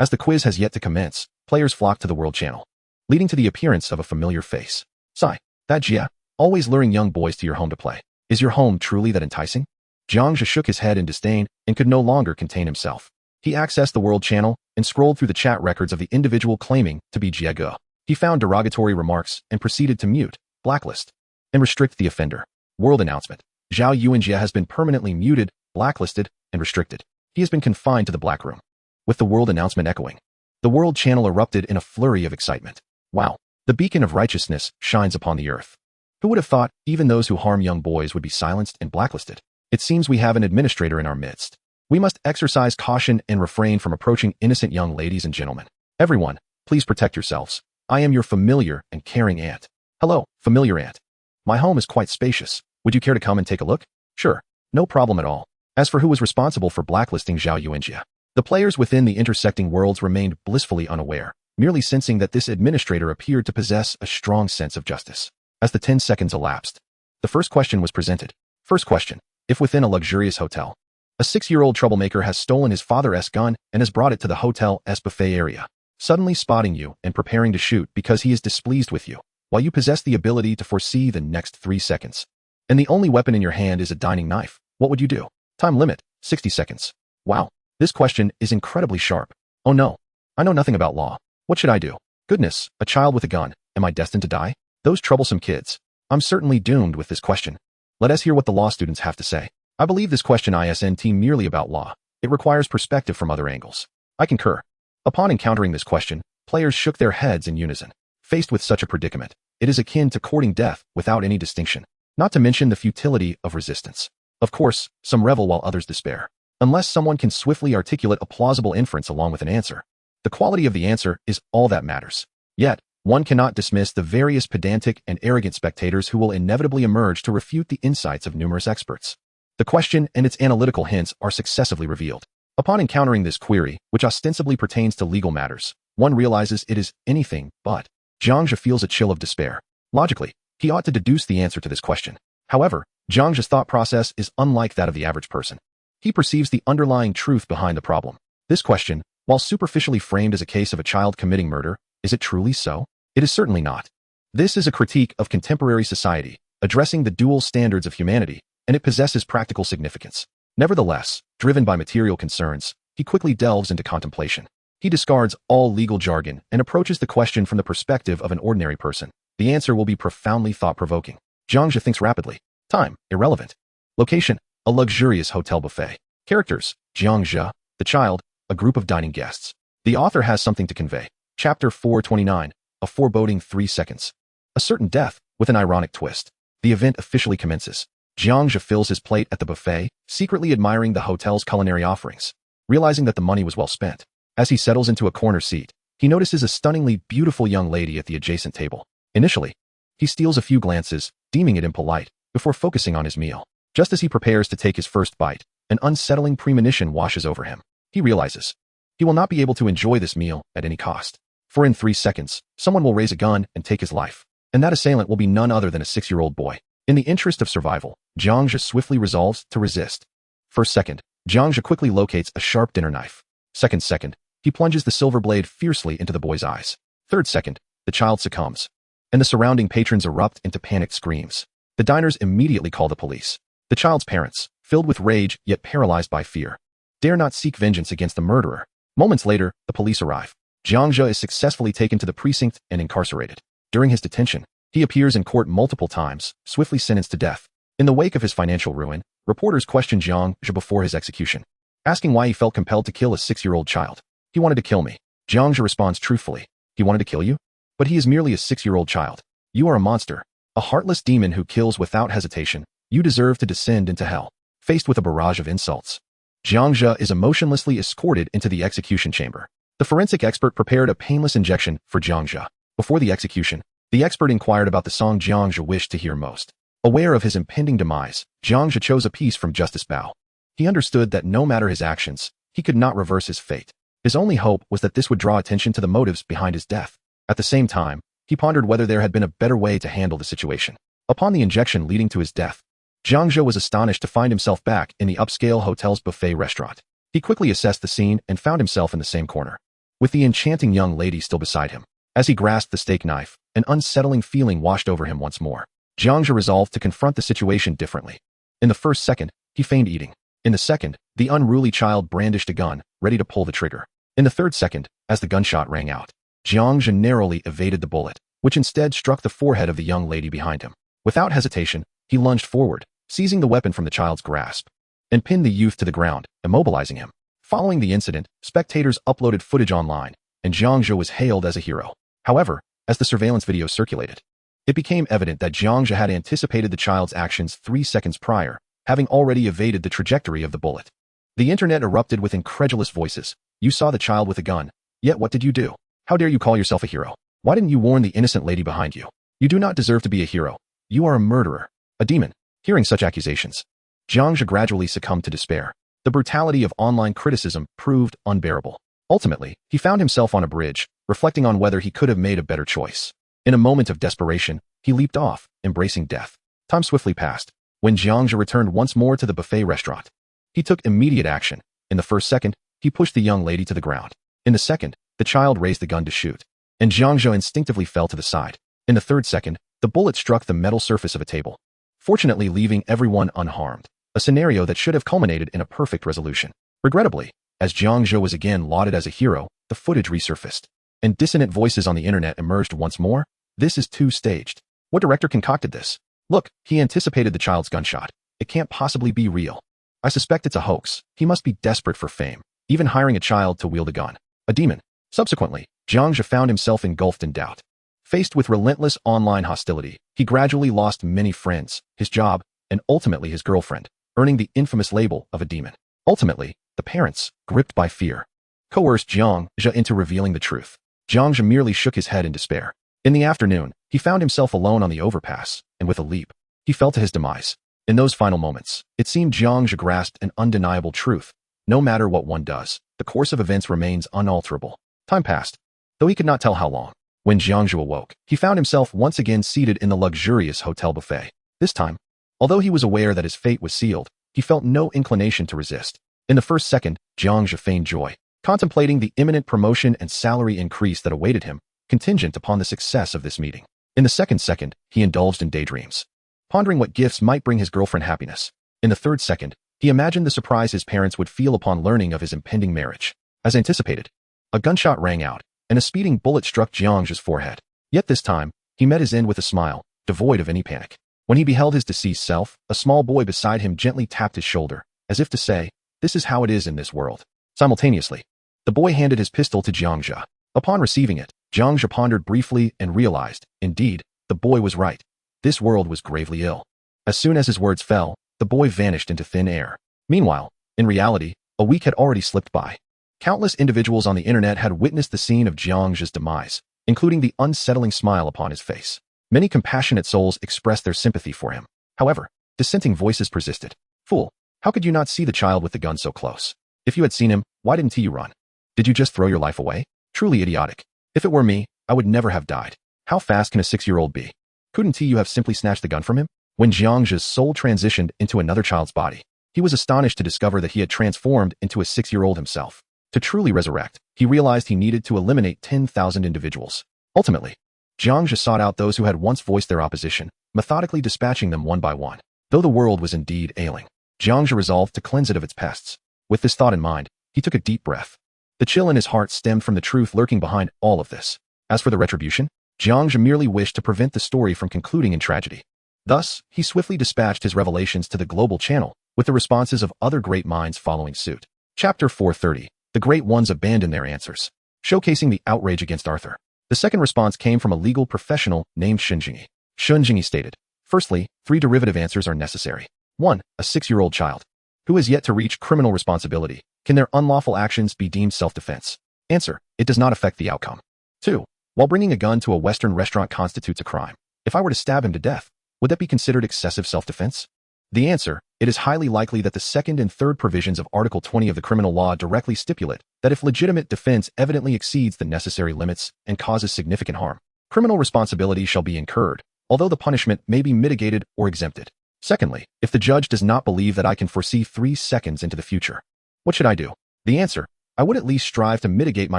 As the quiz has yet to commence, players flock to the world channel, leading to the appearance of a familiar face. Sigh. That Jiang, always luring young boys to your home to play. Is your home truly that enticing? Jiang Zhe shook his head in disdain and could no longer contain himself. He accessed the world channel and scrolled through the chat records of the individual claiming to be Jiang Zhe. He found derogatory remarks and proceeded to mute, blacklist, and restrict the offender. World announcement. Zhao Yuanjie has been permanently muted, blacklisted, and restricted. He has been confined to the black room. With the world announcement echoing, the world channel erupted in a flurry of excitement. Wow, the beacon of righteousness shines upon the earth. Who would have thought even those who harm young boys would be silenced and blacklisted? It seems we have an administrator in our midst. We must exercise caution and refrain from approaching innocent young ladies and gentlemen. Everyone, please protect yourselves. I am your familiar and caring aunt. Hello, familiar aunt. My home is quite spacious. Would you care to come and take a look? Sure, no problem at all. As for who was responsible for blacklisting Zhao Yuanjie, the players within the intersecting worlds remained blissfully unaware, merely sensing that this administrator appeared to possess a strong sense of justice. As the 10 seconds elapsed, the first question was presented. First question. If within a luxurious hotel, a 6-year-old troublemaker has stolen his father's gun and has brought it to the hotel's buffet area, suddenly spotting you and preparing to shoot because he is displeased with you, while you possess the ability to foresee the next 3 seconds, and the only weapon in your hand is a dining knife, what would you do? Time limit, 60 seconds. Wow, this question is incredibly sharp. Oh no, I know nothing about law. What should I do? Goodness, a child with a gun. Am I destined to die? Those troublesome kids. I'm certainly doomed with this question. Let us hear what the law students have to say. I believe this question isn't merely about law. It requires perspective from other angles. I concur. Upon encountering this question, players shook their heads in unison. Faced with such a predicament, it is akin to courting death without any distinction, not to mention the futility of resistance. Of course, some revel while others despair. Unless someone can swiftly articulate a plausible inference along with an answer, the quality of the answer is all that matters. Yet, one cannot dismiss the various pedantic and arrogant spectators who will inevitably emerge to refute the insights of numerous experts. The question and its analytical hints are successively revealed. Upon encountering this query, which ostensibly pertains to legal matters, one realizes it is anything but. Jiang Zhe feels a chill of despair. Logically, he ought to deduce the answer to this question. However, Jiang Zhe's thought process is unlike that of the average person. He perceives the underlying truth behind the problem. This question, while superficially framed as a case of a child committing murder, is it truly so? It is certainly not. This is a critique of contemporary society, addressing the dual standards of humanity, and it possesses practical significance. Nevertheless, driven by material concerns, he quickly delves into contemplation. He discards all legal jargon and approaches the question from the perspective of an ordinary person. The answer will be profoundly thought-provoking. Jiang Zhe thinks rapidly. Time, irrelevant. Location, a luxurious hotel buffet. Characters, Jiang Zhe, the child, a group of dining guests. The author has something to convey. Chapter 429, a foreboding 3 seconds. A certain death, with an ironic twist. The event officially commences. Jiang Zhe fills his plate at the buffet, secretly admiring the hotel's culinary offerings, realizing that the money was well spent. As he settles into a corner seat, he notices a stunningly beautiful young lady at the adjacent table. Initially, he steals a few glances, deeming it impolite, before focusing on his meal. Just as he prepares to take his first bite, an unsettling premonition washes over him. He realizes he will not be able to enjoy this meal at any cost. For in 3 seconds, someone will raise a gun and take his life, and that assailant will be none other than a 6-year-old boy. In the interest of survival, Jiang Zhe swiftly resolves to resist. First second, Jiang Zhe quickly locates a sharp dinner knife. Second, he plunges the silver blade fiercely into the boy's eyes. Third second, the child succumbs, and the surrounding patrons erupt into panicked screams. The diners immediately call the police. The child's parents, filled with rage yet paralyzed by fear, dare not seek vengeance against the murderer. Moments later, the police arrive. Jiang Zhe is successfully taken to the precinct and incarcerated. During his detention, he appears in court multiple times, swiftly sentenced to death. In the wake of his financial ruin, reporters question Jiang Zhe before his execution. asking why he felt compelled to kill a 6-year-old child. He wanted to kill me. Jiang Zhe responds truthfully. He wanted to kill you? But he is merely a 6-year-old child. You are a monster, a heartless demon who kills without hesitation. You deserve to descend into hell. Faced with a barrage of insults, Jiang Zhe is emotionlessly escorted into the execution chamber. The forensic expert prepared a painless injection for Jiang Zhe. Before the execution, the expert inquired about the song Jiang Zhe wished to hear most. Aware of his impending demise, Jiang Zhe chose a piece from Justice Bao. He understood that no matter his actions, he could not reverse his fate. His only hope was that this would draw attention to the motives behind his death. At the same time, he pondered whether there had been a better way to handle the situation. Upon the injection leading to his death, Jiang Zhe was astonished to find himself back in the upscale hotel's buffet restaurant. He quickly assessed the scene and found himself in the same corner, with the enchanting young lady still beside him. As he grasped the steak knife, an unsettling feeling washed over him once more. Jiang Zhe resolved to confront the situation differently. In the first second, he feigned eating. In the second, the unruly child brandished a gun, ready to pull the trigger. In the third second, as the gunshot rang out, Jiang Zhe narrowly evaded the bullet, which instead struck the forehead of the young lady behind him. Without hesitation, he lunged forward, seizing the weapon from the child's grasp, and pinned the youth to the ground, immobilizing him. Following the incident, spectators uploaded footage online, and Jiang Zhe was hailed as a hero. However, as the surveillance video circulated, it became evident that Jiang Zhe had anticipated the child's actions 3 seconds prior, having already evaded the trajectory of the bullet. The internet erupted with incredulous voices. You saw the child with a gun, yet what did you do? How dare you call yourself a hero? Why didn't you warn the innocent lady behind you? You do not deserve to be a hero. You are a murderer, a demon. Hearing such accusations, Jiang Zhe gradually succumbed to despair. The brutality of online criticism proved unbearable. Ultimately, he found himself on a bridge, reflecting on whether he could have made a better choice. In a moment of desperation, he leaped off, embracing death. Time swiftly passed. When Jiang Zhe returned once more to the buffet restaurant, he took immediate action. In the first second, he pushed the young lady to the ground. In the second, the child raised the gun to shoot, and Jiang Zhe instinctively fell to the side. In the third second, the bullet struck the metal surface of a table, fortunately leaving everyone unharmed, a scenario that should have culminated in a perfect resolution. Regrettably, as Jiang Zhe was again lauded as a hero, the footage resurfaced, and dissonant voices on the internet emerged once more. This is too staged. What director concocted this? Look, he anticipated the child's gunshot. It can't possibly be real. I suspect it's a hoax. He must be desperate for fame, even hiring a child to wield a gun. A demon. Subsequently, Jiang Zhe found himself engulfed in doubt. Faced with relentless online hostility, he gradually lost many friends, his job, and ultimately his girlfriend, earning the infamous label of a demon. Ultimately, the parents, gripped by fear, coerced Jiang Zhe into revealing the truth. Jiang Zhe merely shook his head in despair. In the afternoon, he found himself alone on the overpass, and with a leap, he fell to his demise. In those final moments, it seemed Jiang Zhe grasped an undeniable truth. No matter what one does, the course of events remains unalterable. Time passed, though he could not tell how long. When Jiang Zhe awoke, he found himself once again seated in the luxurious hotel buffet. This time, although he was aware that his fate was sealed, he felt no inclination to resist. In the first second, Jiang Zhe feigned joy, contemplating the imminent promotion and salary increase that awaited him, contingent upon the success of this meeting. In the second, he indulged in daydreams, pondering what gifts might bring his girlfriend happiness. In the third second, he imagined the surprise his parents would feel upon learning of his impending marriage. As anticipated, a gunshot rang out, and a speeding bullet struck Jiang Zhe's forehead. Yet this time, he met his end with a smile, devoid of any panic. When he beheld his deceased self, a small boy beside him gently tapped his shoulder, as if to say, "This is how it is in this world." Simultaneously, the boy handed his pistol to Jiang Zhe. Upon receiving it, Jiang Zhe pondered briefly and realized, indeed, the boy was right. This world was gravely ill. As soon as his words fell, the boy vanished into thin air. Meanwhile, in reality, a week had already slipped by. Countless individuals on the internet had witnessed the scene of Jiang Zhe's demise, including the unsettling smile upon his face. Many compassionate souls expressed their sympathy for him. However, dissenting voices persisted. "Fool, how could you not see the child with the gun so close? If you had seen him, why didn't you run? Did you just throw your life away? Truly idiotic. If it were me, I would never have died. How fast can a 6-year-old be? Couldn't you have simply snatched the gun from him?" When Jiang Zhe's soul transitioned into another child's body, he was astonished to discover that he had transformed into a 6-year-old himself. To truly resurrect, he realized he needed to eliminate 10,000 individuals. Ultimately, Jiang Zhe sought out those who had once voiced their opposition, methodically dispatching them one by one. Though the world was indeed ailing, Jiang Zhe resolved to cleanse it of its pests. With this thought in mind, he took a deep breath. The chill in his heart stemmed from the truth lurking behind all of this. As for the retribution, Jiang Zhe merely wished to prevent the story from concluding in tragedy. Thus, he swiftly dispatched his revelations to the global channel, with the responses of other great minds following suit. Chapter 430. The Great Ones Abandon Their Answers. Showcasing the outrage against Arthur. The second response came from a legal professional named Shunjingi. Shunjingi stated, firstly, 3 derivative answers are necessary. 1. A 6-year-old child who has yet to reach criminal responsibility. Can their unlawful actions be deemed self-defense? Answer. It does not affect the outcome. 2. While bringing a gun to a Western restaurant constitutes a crime. If I were to stab him to death, would that be considered excessive self-defense? The answer. It is highly likely that the second and third provisions of Article 20 of the criminal law directly stipulate that if legitimate defense evidently exceeds the necessary limits and causes significant harm, criminal responsibility shall be incurred, although the punishment may be mitigated or exempted. Secondly, if the judge does not believe that I can foresee 3 seconds into the future, what should I do? The answer. I would at least strive to mitigate my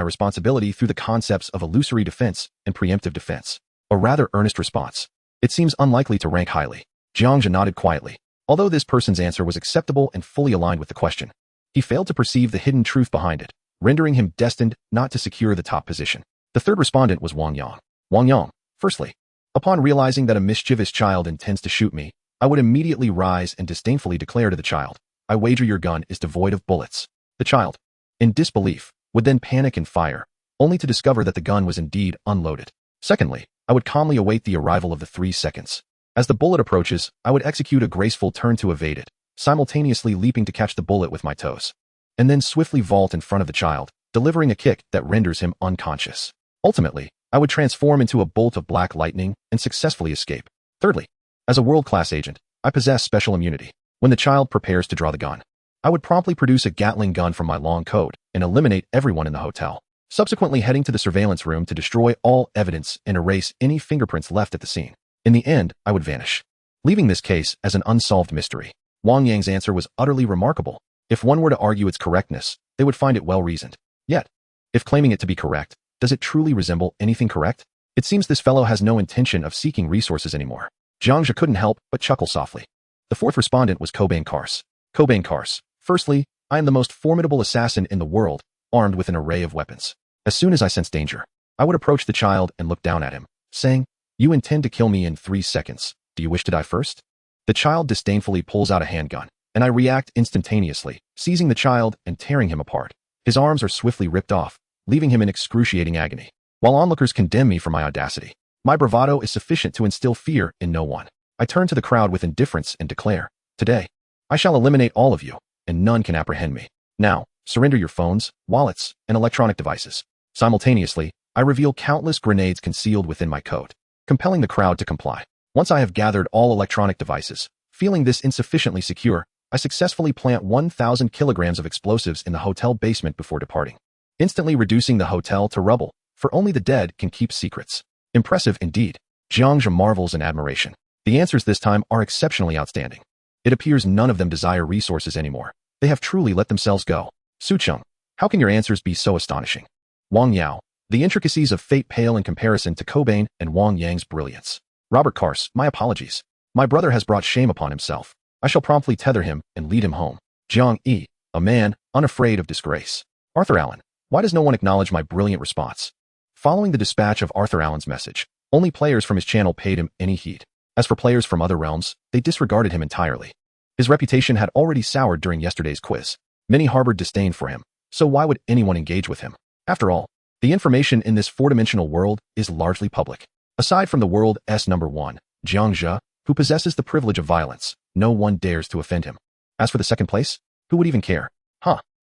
responsibility through the concepts of illusory defense and preemptive defense. A rather earnest response. It seems unlikely to rank highly. Jiang Zhe nodded quietly. Although this person's answer was acceptable and fully aligned with the question, he failed to perceive the hidden truth behind it, rendering him destined not to secure the top position. The third respondent was Wang Yang. Wang Yang. Firstly, upon realizing that a mischievous child intends to shoot me, I would immediately rise and disdainfully declare to the child, I wager your gun is devoid of bullets. The child, in disbelief, would then panic and fire, only to discover that the gun was indeed unloaded. Secondly, I would calmly await the arrival of the 3 seconds. As the bullet approaches, I would execute a graceful turn to evade it, simultaneously leaping to catch the bullet with my toes, and then swiftly vault in front of the child, delivering a kick that renders him unconscious. Ultimately, I would transform into a bolt of black lightning and successfully escape. Thirdly, as a world-class agent, I possess special immunity. When the child prepares to draw the gun, I would promptly produce a Gatling gun from my long coat and eliminate everyone in the hotel, subsequently heading to the surveillance room to destroy all evidence and erase any fingerprints left at the scene. In the end, I would vanish, leaving this case as an unsolved mystery. Wang Yang's answer was utterly remarkable. If one were to argue its correctness, they would find it well-reasoned. Yet, if claiming it to be correct, does it truly resemble anything correct? It seems this fellow has no intention of seeking resources anymore. Jiang Zhe couldn't help but chuckle softly. The fourth respondent was Cobain Kars. Cobain Kars. Firstly, I am the most formidable assassin in the world, armed with an array of weapons. As soon as I sense danger, I would approach the child and look down at him, saying, you intend to kill me in 3 seconds. Do you wish to die first? The child disdainfully pulls out a handgun, and I react instantaneously, seizing the child and tearing him apart. His arms are swiftly ripped off, leaving him in excruciating agony. While onlookers condemn me for my audacity, my bravado is sufficient to instill fear in no one. I turn to the crowd with indifference and declare, today, I shall eliminate all of you, and none can apprehend me. Now, surrender your phones, wallets, and electronic devices. Simultaneously, I reveal countless grenades concealed within my coat, compelling the crowd to comply. Once I have gathered all electronic devices, feeling this insufficiently secure, I successfully plant 1,000 kilograms of explosives in the hotel basement before departing, instantly reducing the hotel to rubble, for only the dead can keep secrets. Impressive indeed. Jiang Zhe marvels in admiration. The answers this time are exceptionally outstanding. It appears none of them desire resources anymore. They have truly let themselves go. Su Cheng, how can your answers be so astonishing? Wang Yao, the intricacies of fate pale in comparison to Cobain and Wang Yang's brilliance. Robert Kars, my apologies. My brother has brought shame upon himself. I shall promptly tether him and lead him home. Jiang Yi, a man unafraid of disgrace. Arthur Allen, why does no one acknowledge my brilliant response? Following the dispatch of Arthur Allen's message, only players from his channel paid him any heed. As for players from other realms, they disregarded him entirely. His reputation had already soured during yesterday's quiz. Many harbored disdain for him, so why would anyone engage with him? After all, the information in this four-dimensional world is largely public. Aside from the world S#1, Jiang Zhe, who possesses the privilege of violence, no one dares to offend him. As for the second place, who would even care?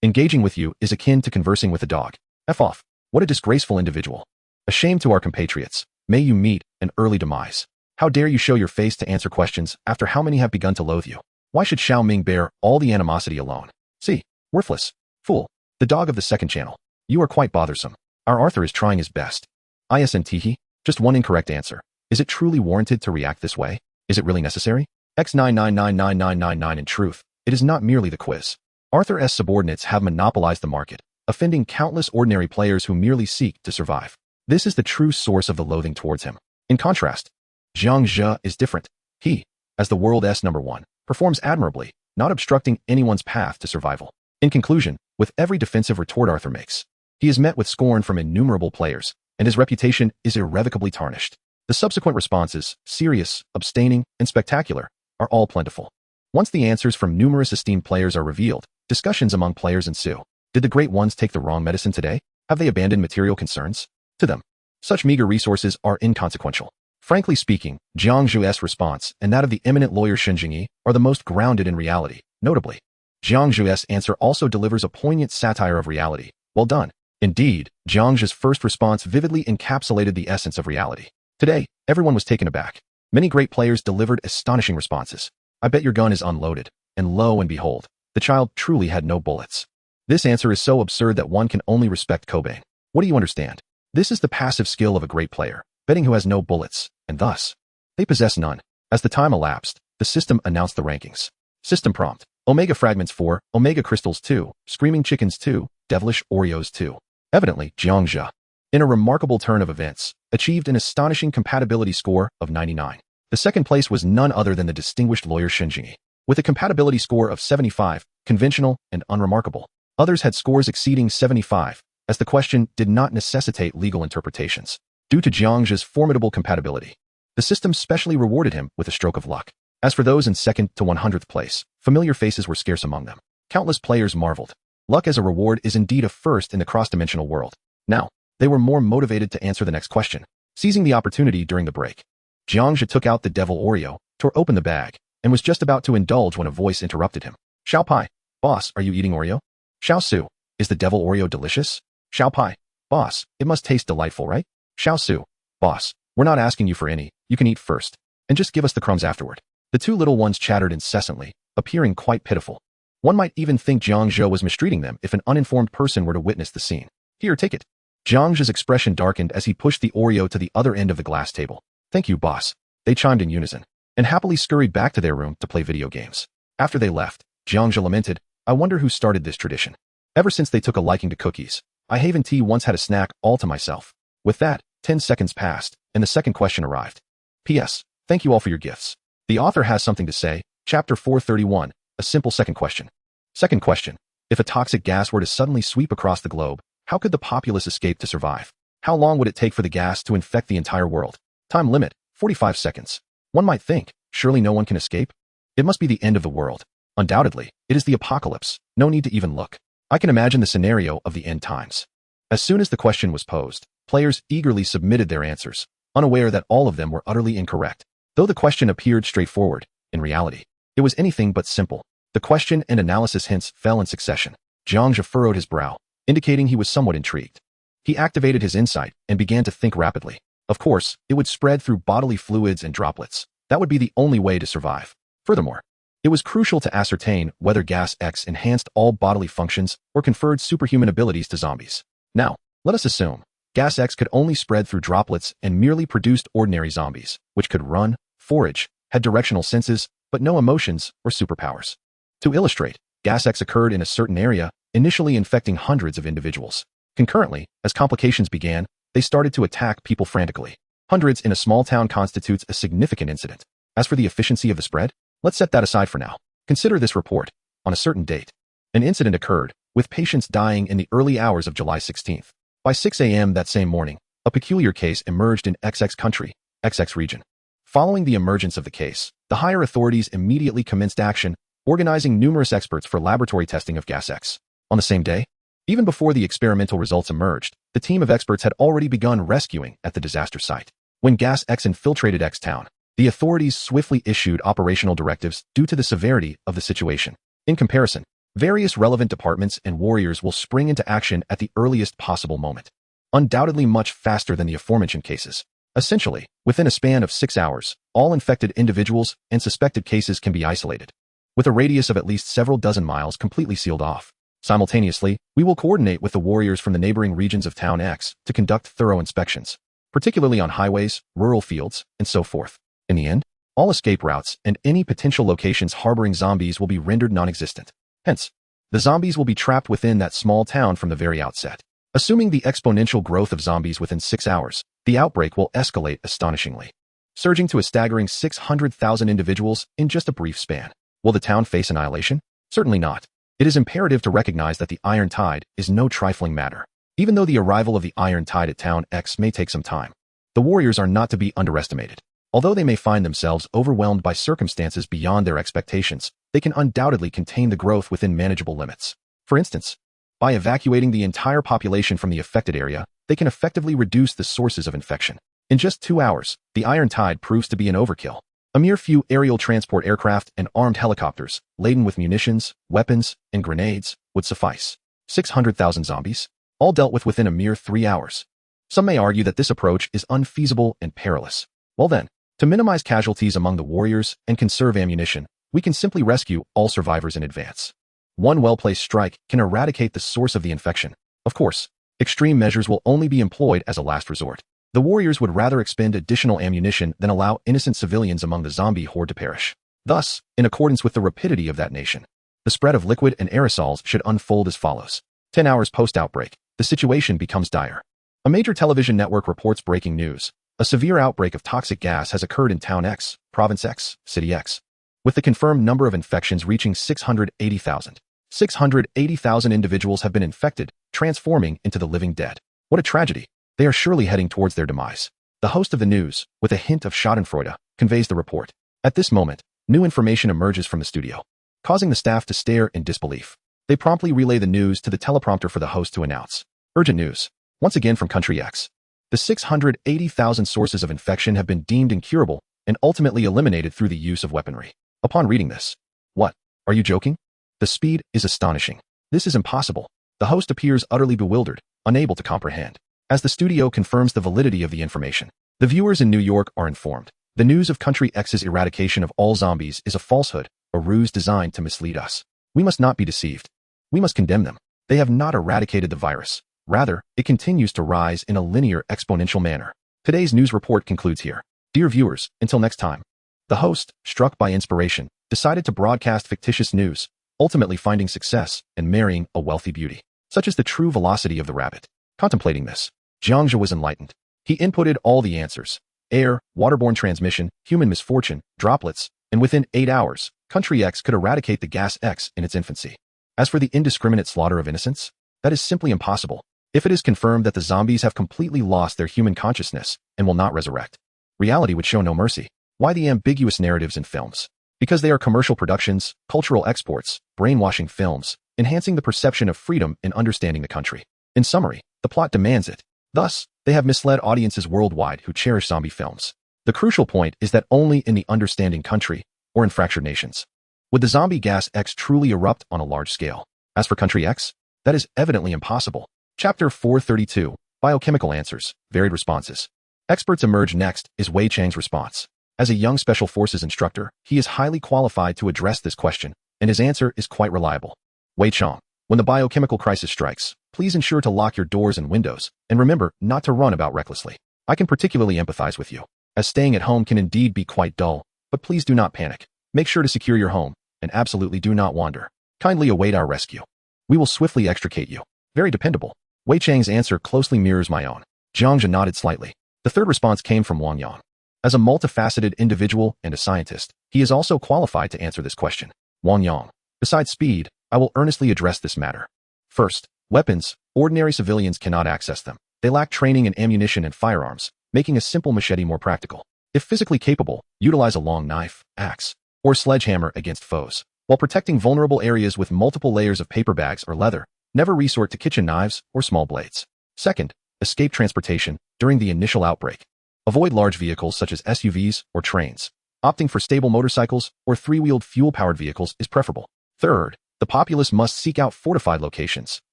Engaging with you is akin to conversing with a dog. F off. What a disgraceful individual. A shame to our compatriots. May you meet an early demise. How dare you show your face to answer questions after how many have begun to loathe you? Why should Xiao Ming bear all the animosity alone? See, worthless, fool, the dog of the second channel. You are quite bothersome. Our Arthur is trying his best. ISNThe, just one incorrect answer. Is it truly warranted to react this way? Is it really necessary? X9999999. In truth, it is not merely the quiz. Arthur's subordinates have monopolized the market, offending countless ordinary players who merely seek to survive. This is the true source of the loathing towards him. In contrast, Jiang Zhe is different. He, as the world S#1, performs admirably, not obstructing anyone's path to survival. In conclusion, with every defensive retort Arthur makes, he is met with scorn from innumerable players, and his reputation is irrevocably tarnished. The subsequent responses, serious, abstaining, and spectacular, are all plentiful. Once the answers from numerous esteemed players are revealed, Discussions among players ensue. Did the Great Ones take the wrong medicine today? Have they abandoned material concerns? To them, such meager resources are inconsequential. Frankly speaking, Jiang Zhe's response and that of the eminent lawyer Shen Jingyi are the most grounded in reality. Notably, Jiang Zhe's answer also delivers a poignant satire of reality. Well done. Indeed, Jiang Zhe's first response vividly encapsulated the essence of reality. Today, everyone was taken aback. Many great players delivered astonishing responses. I bet your gun is unloaded. And lo and behold, the child truly had no bullets. This answer is so absurd that one can only respect Cobain. What do you understand? This is the passive skill of a great player, betting who has no bullets, and thus, they possess none. As the time elapsed, the system announced the rankings. System prompt: Omega Fragments 4, Omega Crystals 2, Screaming Chickens 2, Devilish Oreos 2. Evidently, Jiang Zhe, in a remarkable turn of events, achieved an astonishing compatibility score of 99. The second place was none other than the distinguished lawyer Shen Jingyi, with a compatibility score of 75, conventional and unremarkable. Others had scores exceeding 75, as the question did not necessitate legal interpretations. Due to Jiang Zhe's formidable compatibility, the system specially rewarded him with a stroke of luck. As for those in 2nd to 100th place, familiar faces were scarce among them. Countless players marveled. Luck as a reward is indeed a first in the cross-dimensional world. Now, they were more motivated to answer the next question. Seizing the opportunity during the break, Jiang Zhe took out the devil Oreo, tore open the bag, and was just about to indulge when a voice interrupted him. Xiao Pai, boss, are you eating Oreo? Xiao Su, is the devil Oreo delicious? Xiao Pai, boss, it must taste delightful, right? Xiao Su, boss, we're not asking you for any, you can eat first, and just give us the crumbs afterward. The two little ones chattered incessantly, appearing quite pitiful. One might even think Jiang Zhe was mistreating them if an uninformed person were to witness the scene. Here, take it. Jiang Zhe's expression darkened as he pushed the Oreo to the other end of the glass table. Thank you, boss. They chimed in unison, and happily scurried back to their room to play video games. After they left, Jiang Zhe lamented, I wonder who started this tradition. Ever since they took a liking to cookies, I Haven Tea once had a snack all to myself. With that, 10 seconds passed, and the second question arrived. P.S. Thank you all for your gifts. The author has something to say. Chapter 431, a simple second question. Second question. If a toxic gas were to suddenly sweep across the globe, how could the populace escape to survive? How long would it take for the gas to infect the entire world? Time limit, 45 seconds. One might think, surely no one can escape? It must be the end of the world. Undoubtedly, it is the apocalypse. No need to even look. I can imagine the scenario of the end times. As soon as the question was posed, players eagerly submitted their answers, unaware that all of them were utterly incorrect. Though the question appeared straightforward, in reality, it was anything but simple. The question and analysis hints fell in succession. Jiang Zhe furrowed his brow, indicating he was somewhat intrigued. He activated his insight and began to think rapidly. Of course, it would spread through bodily fluids and droplets. That would be the only way to survive. Furthermore, it was crucial to ascertain whether Gas X enhanced all bodily functions or conferred superhuman abilities to zombies. Now, let us assume Gas X could only spread through droplets and merely produced ordinary zombies, which could run, forage, had directional senses, but no emotions or superpowers. To illustrate, Gas X occurred in a certain area, initially infecting hundreds of individuals. Concurrently, as complications began, they started to attack people frantically. Hundreds in a small town constitutes a significant incident. As for the efficiency of the spread, let's set that aside for now. Consider this report. On a certain date, an incident occurred, with patients dying in the early hours of July 16th. By 6 a.m. that same morning, a peculiar case emerged in XX country, XX region. Following the emergence of the case, the higher authorities immediately commenced action, organizing numerous experts for laboratory testing of Gas X. On the same day, even before the experimental results emerged, the team of experts had already begun rescuing at the disaster site. When Gas X infiltrated X town, the authorities swiftly issued operational directives due to the severity of the situation. In comparison, various relevant departments and warriors will spring into action at the earliest possible moment, undoubtedly much faster than the aforementioned cases. Essentially, within a span of 6 hours, all infected individuals and suspected cases can be isolated, with a radius of at least several dozen miles completely sealed off. Simultaneously, we will coordinate with the warriors from the neighboring regions of Town X to conduct thorough inspections, particularly on highways, rural fields, and so forth. In the end, all escape routes and any potential locations harboring zombies will be rendered non-existent. Hence, the zombies will be trapped within that small town from the very outset. Assuming the exponential growth of zombies within 6 hours, the outbreak will escalate astonishingly, surging to a staggering 600,000 individuals in just a brief span. Will the town face annihilation? Certainly not. It is imperative to recognize that the Iron Tide is no trifling matter. Even though the arrival of the Iron Tide at Town X may take some time, the warriors are not to be underestimated. Although they may find themselves overwhelmed by circumstances beyond their expectations, they can undoubtedly contain the growth within manageable limits. For instance, by evacuating the entire population from the affected area, they can effectively reduce the sources of infection. In just 2 hours, the Iron Tide proves to be an overkill. A mere few aerial transport aircraft and armed helicopters, laden with munitions, weapons, and grenades, would suffice. 600,000 zombies, all dealt with within a mere 3 hours. Some may argue that this approach is unfeasible and perilous. Well then, to minimize casualties among the warriors and conserve ammunition, we can simply rescue all survivors in advance. One well-placed strike can eradicate the source of the infection. Of course, extreme measures will only be employed as a last resort. The warriors would rather expend additional ammunition than allow innocent civilians among the zombie horde to perish. Thus, in accordance with the rapidity of that nation, the spread of liquid and aerosols should unfold as follows. 10 hours post-outbreak, the situation becomes dire. A major television network reports breaking news. A severe outbreak of toxic gas has occurred in Town X, Province X, City X, with the confirmed number of infections reaching 680,000. 680,000 individuals have been infected, transforming into the living dead. What a tragedy. They are surely heading towards their demise. The host of the news, with a hint of schadenfreude, conveys the report. At this moment, new information emerges from the studio, causing the staff to stare in disbelief. They promptly relay the news to the teleprompter for the host to announce. Urgent news. Once again from Country X. The 680,000 sources of infection have been deemed incurable and ultimately eliminated through the use of weaponry. Upon reading this, what? Are you joking? The speed is astonishing. This is impossible. The host appears utterly bewildered, unable to comprehend. As the studio confirms the validity of the information, the viewers in New York are informed. The news of Country X's eradication of all zombies is a falsehood, a ruse designed to mislead us. We must not be deceived. We must condemn them. They have not eradicated the virus. Rather, it continues to rise in a linear, exponential manner. Today's news report concludes here. Dear viewers, until next time. The host, struck by inspiration, decided to broadcast fictitious news, ultimately finding success and marrying a wealthy beauty. Such is the true velocity of the rabbit. Contemplating this, Jiang Zhe was enlightened. He inputted all the answers: air, waterborne transmission, human misfortune, droplets, and within 8 hours, Country X could eradicate the gas X in its infancy. As for the indiscriminate slaughter of innocents, that is simply impossible. If it is confirmed that the zombies have completely lost their human consciousness and will not resurrect, reality would show no mercy. Why the ambiguous narratives in films? Because they are commercial productions, cultural exports, brainwashing films, enhancing the perception of freedom and understanding the country. In summary, the plot demands it. Thus, they have misled audiences worldwide who cherish zombie films. The crucial point is that only in the understanding country, or in fractured nations, would the zombie gas X truly erupt on a large scale. As for Country X, that is evidently impossible. Chapter 432, Biochemical Answers, Varied Responses. Experts emerge. Next is Wei Chang's response. As a young Special Forces instructor, he is highly qualified to address this question, and his answer is quite reliable. Wei Chang, when the biochemical crisis strikes, please ensure to lock your doors and windows, and remember not to run about recklessly. I can particularly empathize with you, as staying at home can indeed be quite dull, but please do not panic. Make sure to secure your home, and absolutely do not wander. Kindly await our rescue. We will swiftly extricate you. Very dependable. Wei Chang's answer closely mirrors my own. Jiang Zhe nodded slightly. The third response came from Wang Yang. As a multifaceted individual and a scientist, he is also qualified to answer this question. Wang Yang. Besides speed, I will earnestly address this matter. First, weapons. Ordinary civilians cannot access them. They lack training in ammunition and firearms, making a simple machete more practical. If physically capable, utilize a long knife, axe, or sledgehammer against foes. While protecting vulnerable areas with multiple layers of paper bags or leather, never resort to kitchen knives or small blades. Second, escape transportation during the initial outbreak. Avoid large vehicles such as SUVs or trains. Opting for stable motorcycles or three-wheeled fuel-powered vehicles is preferable. Third, the populace must seek out fortified locations.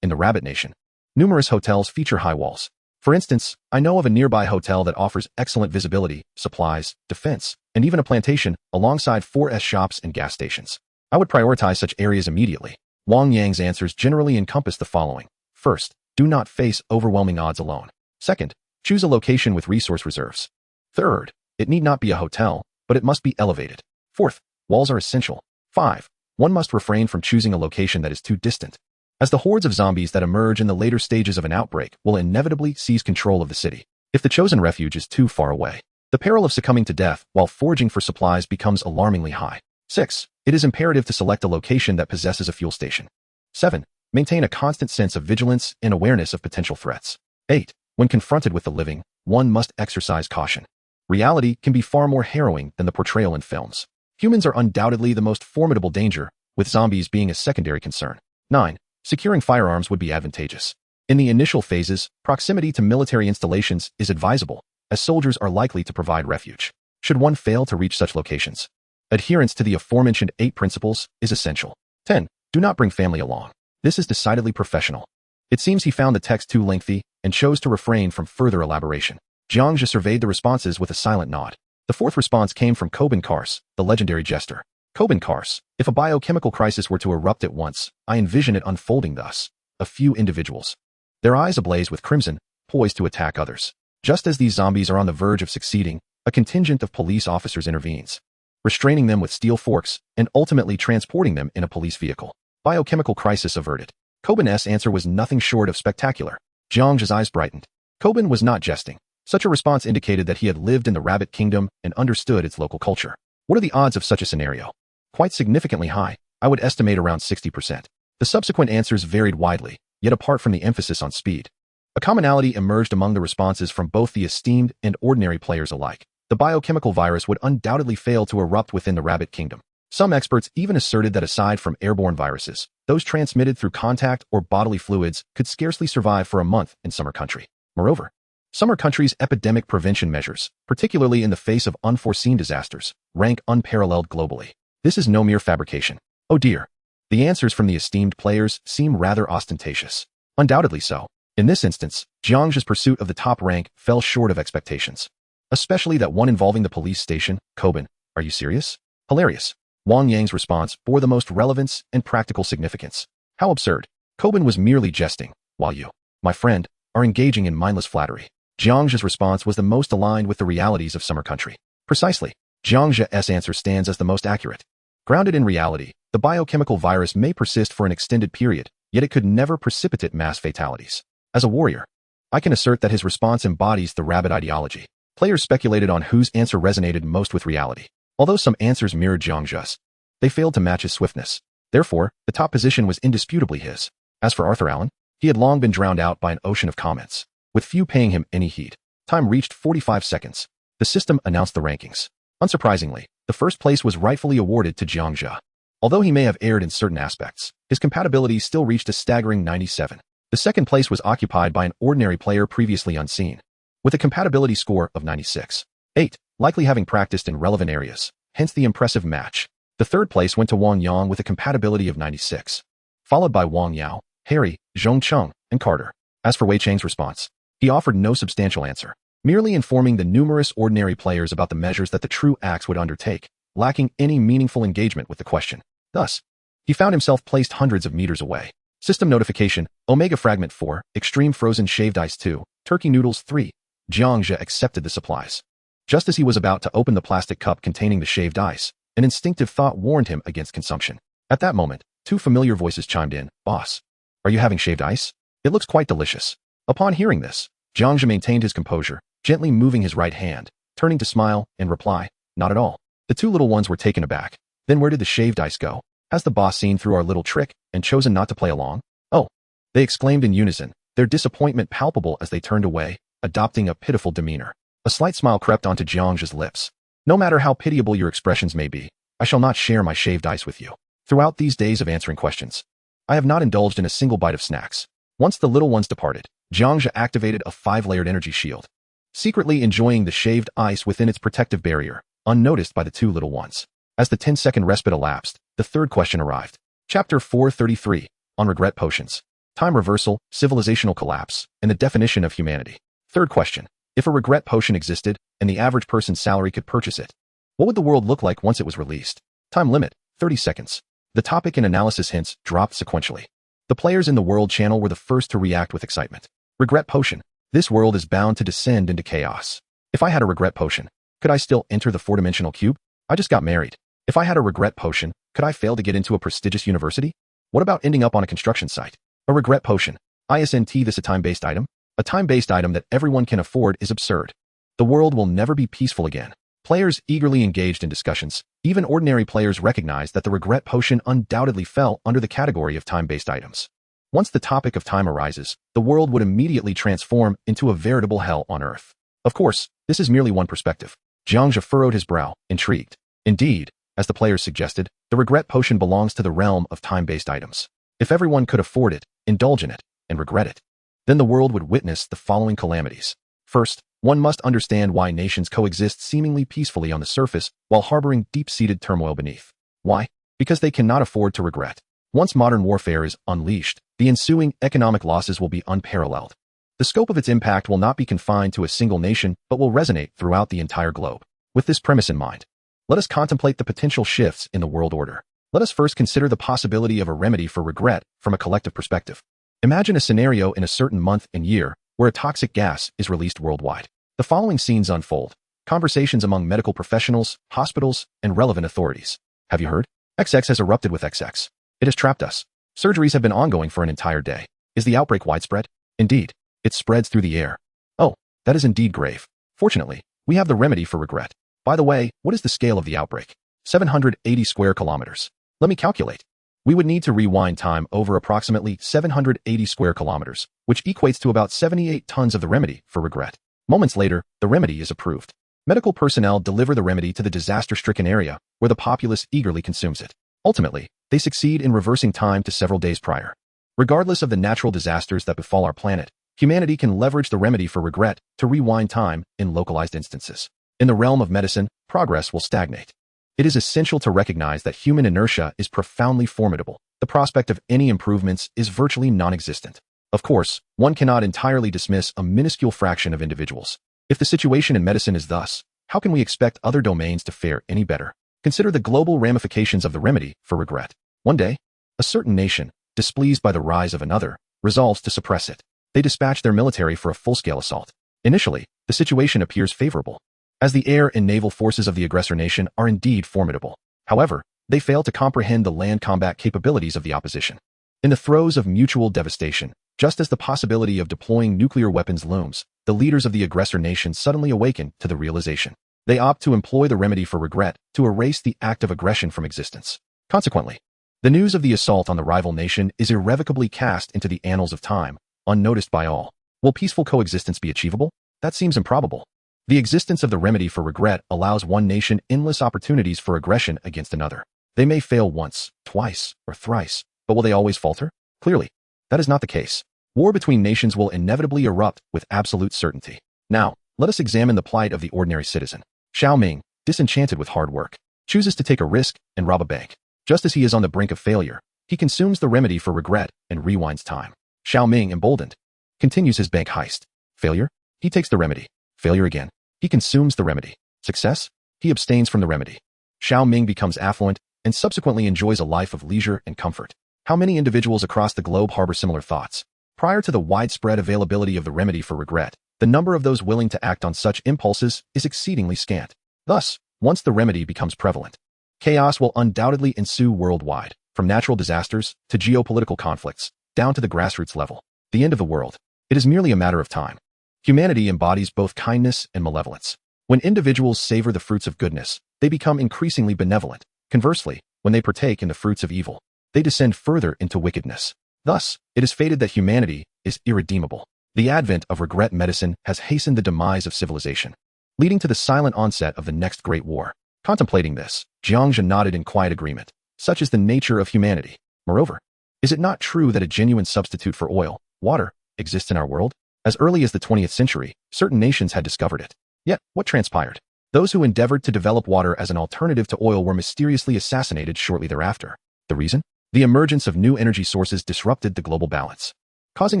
In the Rabbit Nation, numerous hotels feature high walls. For instance, I know of a nearby hotel that offers excellent visibility, supplies, defense, and even a plantation alongside 4S shops and gas stations. I would prioritize such areas immediately. Wang Yang's answers generally encompass the following. First, do not face overwhelming odds alone. Second, choose a location with resource reserves. Third, it need not be a hotel, but it must be elevated. Fourth, walls are essential. 5. One must refrain from choosing a location that is too distant, as the hordes of zombies that emerge in the later stages of an outbreak will inevitably seize control of the city. If the chosen refuge is too far away, the peril of succumbing to death while foraging for supplies becomes alarmingly high. 6. It is imperative to select a location that possesses a fuel station. 7. Maintain a constant sense of vigilance and awareness of potential threats. 8. When confronted with the living, one must exercise caution. Reality can be far more harrowing than the portrayal in films. Humans are undoubtedly the most formidable danger, with zombies being a secondary concern. 9. Securing firearms would be advantageous. In the initial phases, proximity to military installations is advisable, as soldiers are likely to provide refuge. Should one fail to reach such locations, adherence to the aforementioned 8 principles is essential. 10. Do not bring family along. This is decidedly professional. It seems he found the text too lengthy and chose to refrain from further elaboration. Jiang Zhe surveyed the responses with a silent nod. The 4th response came from Kobin Kars, the legendary jester. Kobin Kars, if a biochemical crisis were to erupt at once, I envision it unfolding thus. A few individuals, their eyes ablaze with crimson, poised to attack others. Just as these zombies are on the verge of succeeding, a contingent of police officers intervenes, restraining them with steel forks and ultimately transporting them in a police vehicle. Biochemical crisis averted. Kobin's answer was nothing short of spectacular. Jiang Zhe's eyes brightened. Kobin was not jesting. Such a response indicated that he had lived in the Rabbit Kingdom and understood its local culture. What are the odds of such a scenario? Quite significantly high. I would estimate around 60%. The subsequent answers varied widely, yet apart from the emphasis on speed, a commonality emerged among the responses from both the esteemed and ordinary players alike. The biochemical virus would undoubtedly fail to erupt within the Rabbit Kingdom. Some experts even asserted that aside from airborne viruses, those transmitted through contact or bodily fluids could scarcely survive for a month in Summer Country. Moreover, Summer Country's epidemic prevention measures, particularly in the face of unforeseen disasters, rank unparalleled globally. This is no mere fabrication. Oh dear. The answers from the esteemed players seem rather ostentatious. Undoubtedly so. In this instance, Jiang Zhe's pursuit of the top rank fell short of expectations. Especially that one involving the police station. Kobin, are you serious? Hilarious. Wang Yang's response bore the most relevance and practical significance. How absurd. Kobin was merely jesting, while you, my friend, are engaging in mindless flattery. Jiang Zhe's response was the most aligned with the realities of Summer Country. Precisely. Jiang Zhe's answer stands as the most accurate. Grounded in reality, the biochemical virus may persist for an extended period, yet it could never precipitate mass fatalities. As a warrior, I can assert that his response embodies the rabbit ideology. Players speculated on whose answer resonated most with reality. Although some answers mirrored Jiang Zhe's, they failed to match his swiftness. Therefore, the top position was indisputably his. As for Arthur Allen, he had long been drowned out by an ocean of comments, with few paying him any heed. Time reached 45 seconds. The system announced the rankings. Unsurprisingly, the first place was rightfully awarded to Jiang Zhe. Although he may have erred in certain aspects, his compatibility still reached a staggering 97. The second place was occupied by an ordinary player previously unseen, with a compatibility score of 96. 8, likely having practiced in relevant areas, hence the impressive match. The third place went to Wang Yang with a compatibility of 96, followed by Wang Yao, Harry, Zhong Cheng, and Carter. As for Wei Chang's response, he offered no substantial answer, merely informing the numerous ordinary players about the measures that the true axe would undertake, lacking any meaningful engagement with the question. Thus, he found himself placed hundreds of meters away. System notification, Omega Fragment 4, Extreme Frozen Shaved Ice 2, Turkey Noodles 3. Jiang Zhe accepted the supplies. Just as he was about to open the plastic cup containing the shaved ice, an instinctive thought warned him against consumption. At that moment, 2 familiar voices chimed in. Boss, are you having shaved ice? It looks quite delicious. Upon hearing this, Jiang Zhe maintained his composure, gently moving his right hand, turning to smile and reply, not at all. The 2 little ones were taken aback. Then where did the shaved ice go? Has the boss seen through our little trick and chosen not to play along? Oh, they exclaimed in unison, their disappointment palpable as they turned away, adopting a pitiful demeanor. A slight smile crept onto Jiang Zhe's lips. No matter how pitiable your expressions may be, I shall not share my shaved ice with you. Throughout these days of answering questions, I have not indulged in a single bite of snacks. Once the little ones departed, Jiang Zhe activated a 5-layered energy shield, secretly enjoying the shaved ice within its protective barrier, unnoticed by the 2 little ones. As the 10-second respite elapsed, the third question arrived. Chapter 433, on regret potions, time reversal, civilizational collapse, and the definition of humanity. Third question. If a regret potion existed, and the average person's salary could purchase it, what would the world look like once it was released? Time limit, 30 seconds. The topic and analysis hints dropped sequentially. The players in the world channel were the first to react with excitement. Regret potion. This world is bound to descend into chaos. If I had a regret potion, could I still enter the 4-dimensional cube? I just got married. If I had a regret potion, could I fail to get into a prestigious university? What about ending up on a construction site? A regret potion. Isn't this a time-based item? A time-based item that everyone can afford is absurd. The world will never be peaceful again. Players eagerly engaged in discussions. Even ordinary players recognized that the regret potion undoubtedly fell under the category of time-based items. Once the topic of time arises, the world would immediately transform into a veritable hell on Earth. Of course, this is merely one perspective. Jiang Zhe furrowed his brow, intrigued. Indeed, As the players suggested, the regret potion belongs to the realm of time-based items. If everyone could afford it, indulge in it, and regret it, then the world would witness the following calamities. First, one must understand why nations coexist seemingly peacefully on the surface while harboring deep-seated turmoil beneath. Why? Because they cannot afford to regret. Once modern warfare is unleashed, the ensuing economic losses will be unparalleled. The scope of its impact will not be confined to a single nation, but will resonate throughout the entire globe. With this premise in mind, let us contemplate the potential shifts in the world order. Let us first consider the possibility of a remedy for regret from a collective perspective. Imagine a scenario in a certain month and year where a toxic gas is released worldwide. The following scenes unfold. Conversations among medical professionals, hospitals, and relevant authorities. Have you heard? XX has erupted with XX. It has trapped us. Surgeries have been ongoing for an entire day. Is the outbreak widespread? Indeed. It spreads through the air. Oh, that is indeed grave. Fortunately, we have the remedy for regret. By the way, what is the scale of the outbreak? 780 square kilometers. Let me calculate. We would need to rewind time over approximately 780 square kilometers, which equates to about 78 tons of the remedy for regret. Moments later, the remedy is approved. Medical personnel deliver the remedy to the disaster-stricken area, where the populace eagerly consumes it. Ultimately, they succeed in reversing time to several days prior. Regardless of the natural disasters that befall our planet, humanity can leverage the remedy for regret to rewind time in localized instances. In the realm of medicine, progress will stagnate. It is essential to recognize that human inertia is profoundly formidable. The prospect of any improvements is virtually non-existent. Of course, one cannot entirely dismiss a minuscule fraction of individuals. If the situation in medicine is thus, how can we expect other domains to fare any better? Consider the global ramifications of the remedy for regret. One day, a certain nation, displeased by the rise of another, resolves to suppress it. They dispatch their military for a full-scale assault. Initially, the situation appears favorable, as the air and naval forces of the aggressor nation are indeed formidable. However, they fail to comprehend the land combat capabilities of the opposition. In the throes of mutual devastation, just as the possibility of deploying nuclear weapons looms, the leaders of the aggressor nation suddenly awaken to the realization. They opt to employ the remedy for regret to erase the act of aggression from existence. Consequently, the news of the assault on the rival nation is irrevocably cast into the annals of time, unnoticed by all. Will peaceful coexistence be achievable? That seems improbable. The existence of the remedy for regret allows one nation endless opportunities for aggression against another. They may fail once, twice, or thrice, but will they always falter? Clearly, that is not the case. War between nations will inevitably erupt with absolute certainty. Now, let us examine the plight of the ordinary citizen. Xiao Ming, disenchanted with hard work, chooses to take a risk and rob a bank. Just as he is on the brink of failure, he consumes the remedy for regret and rewinds time. Xiao Ming, emboldened, continues his bank heist. Failure? He takes the remedy. Failure again. He consumes the remedy. Success? He abstains from the remedy. Xiao Ming becomes affluent and subsequently enjoys a life of leisure and comfort. How many individuals across the globe harbor similar thoughts? Prior to the widespread availability of the remedy for regret, the number of those willing to act on such impulses is exceedingly scant. Thus, once the remedy becomes prevalent, chaos will undoubtedly ensue worldwide, from natural disasters to geopolitical conflicts, down to the grassroots level. The end of the world. It is merely a matter of time. Humanity embodies both kindness and malevolence. When individuals savor the fruits of goodness, they become increasingly benevolent. Conversely, when they partake in the fruits of evil, they descend further into wickedness. Thus, it is fated that humanity is irredeemable. The advent of regret medicine has hastened the demise of civilization, leading to the silent onset of the next great war. Contemplating this, Jiang Zhe nodded in quiet agreement. Such is the nature of humanity. Moreover, is it not true that a genuine substitute for oil, water, exists in our world? As early as the 20th century, certain nations had discovered it. Yet, what transpired? Those who endeavored to develop water as an alternative to oil were mysteriously assassinated shortly thereafter. The reason? The emergence of new energy sources disrupted the global balance, causing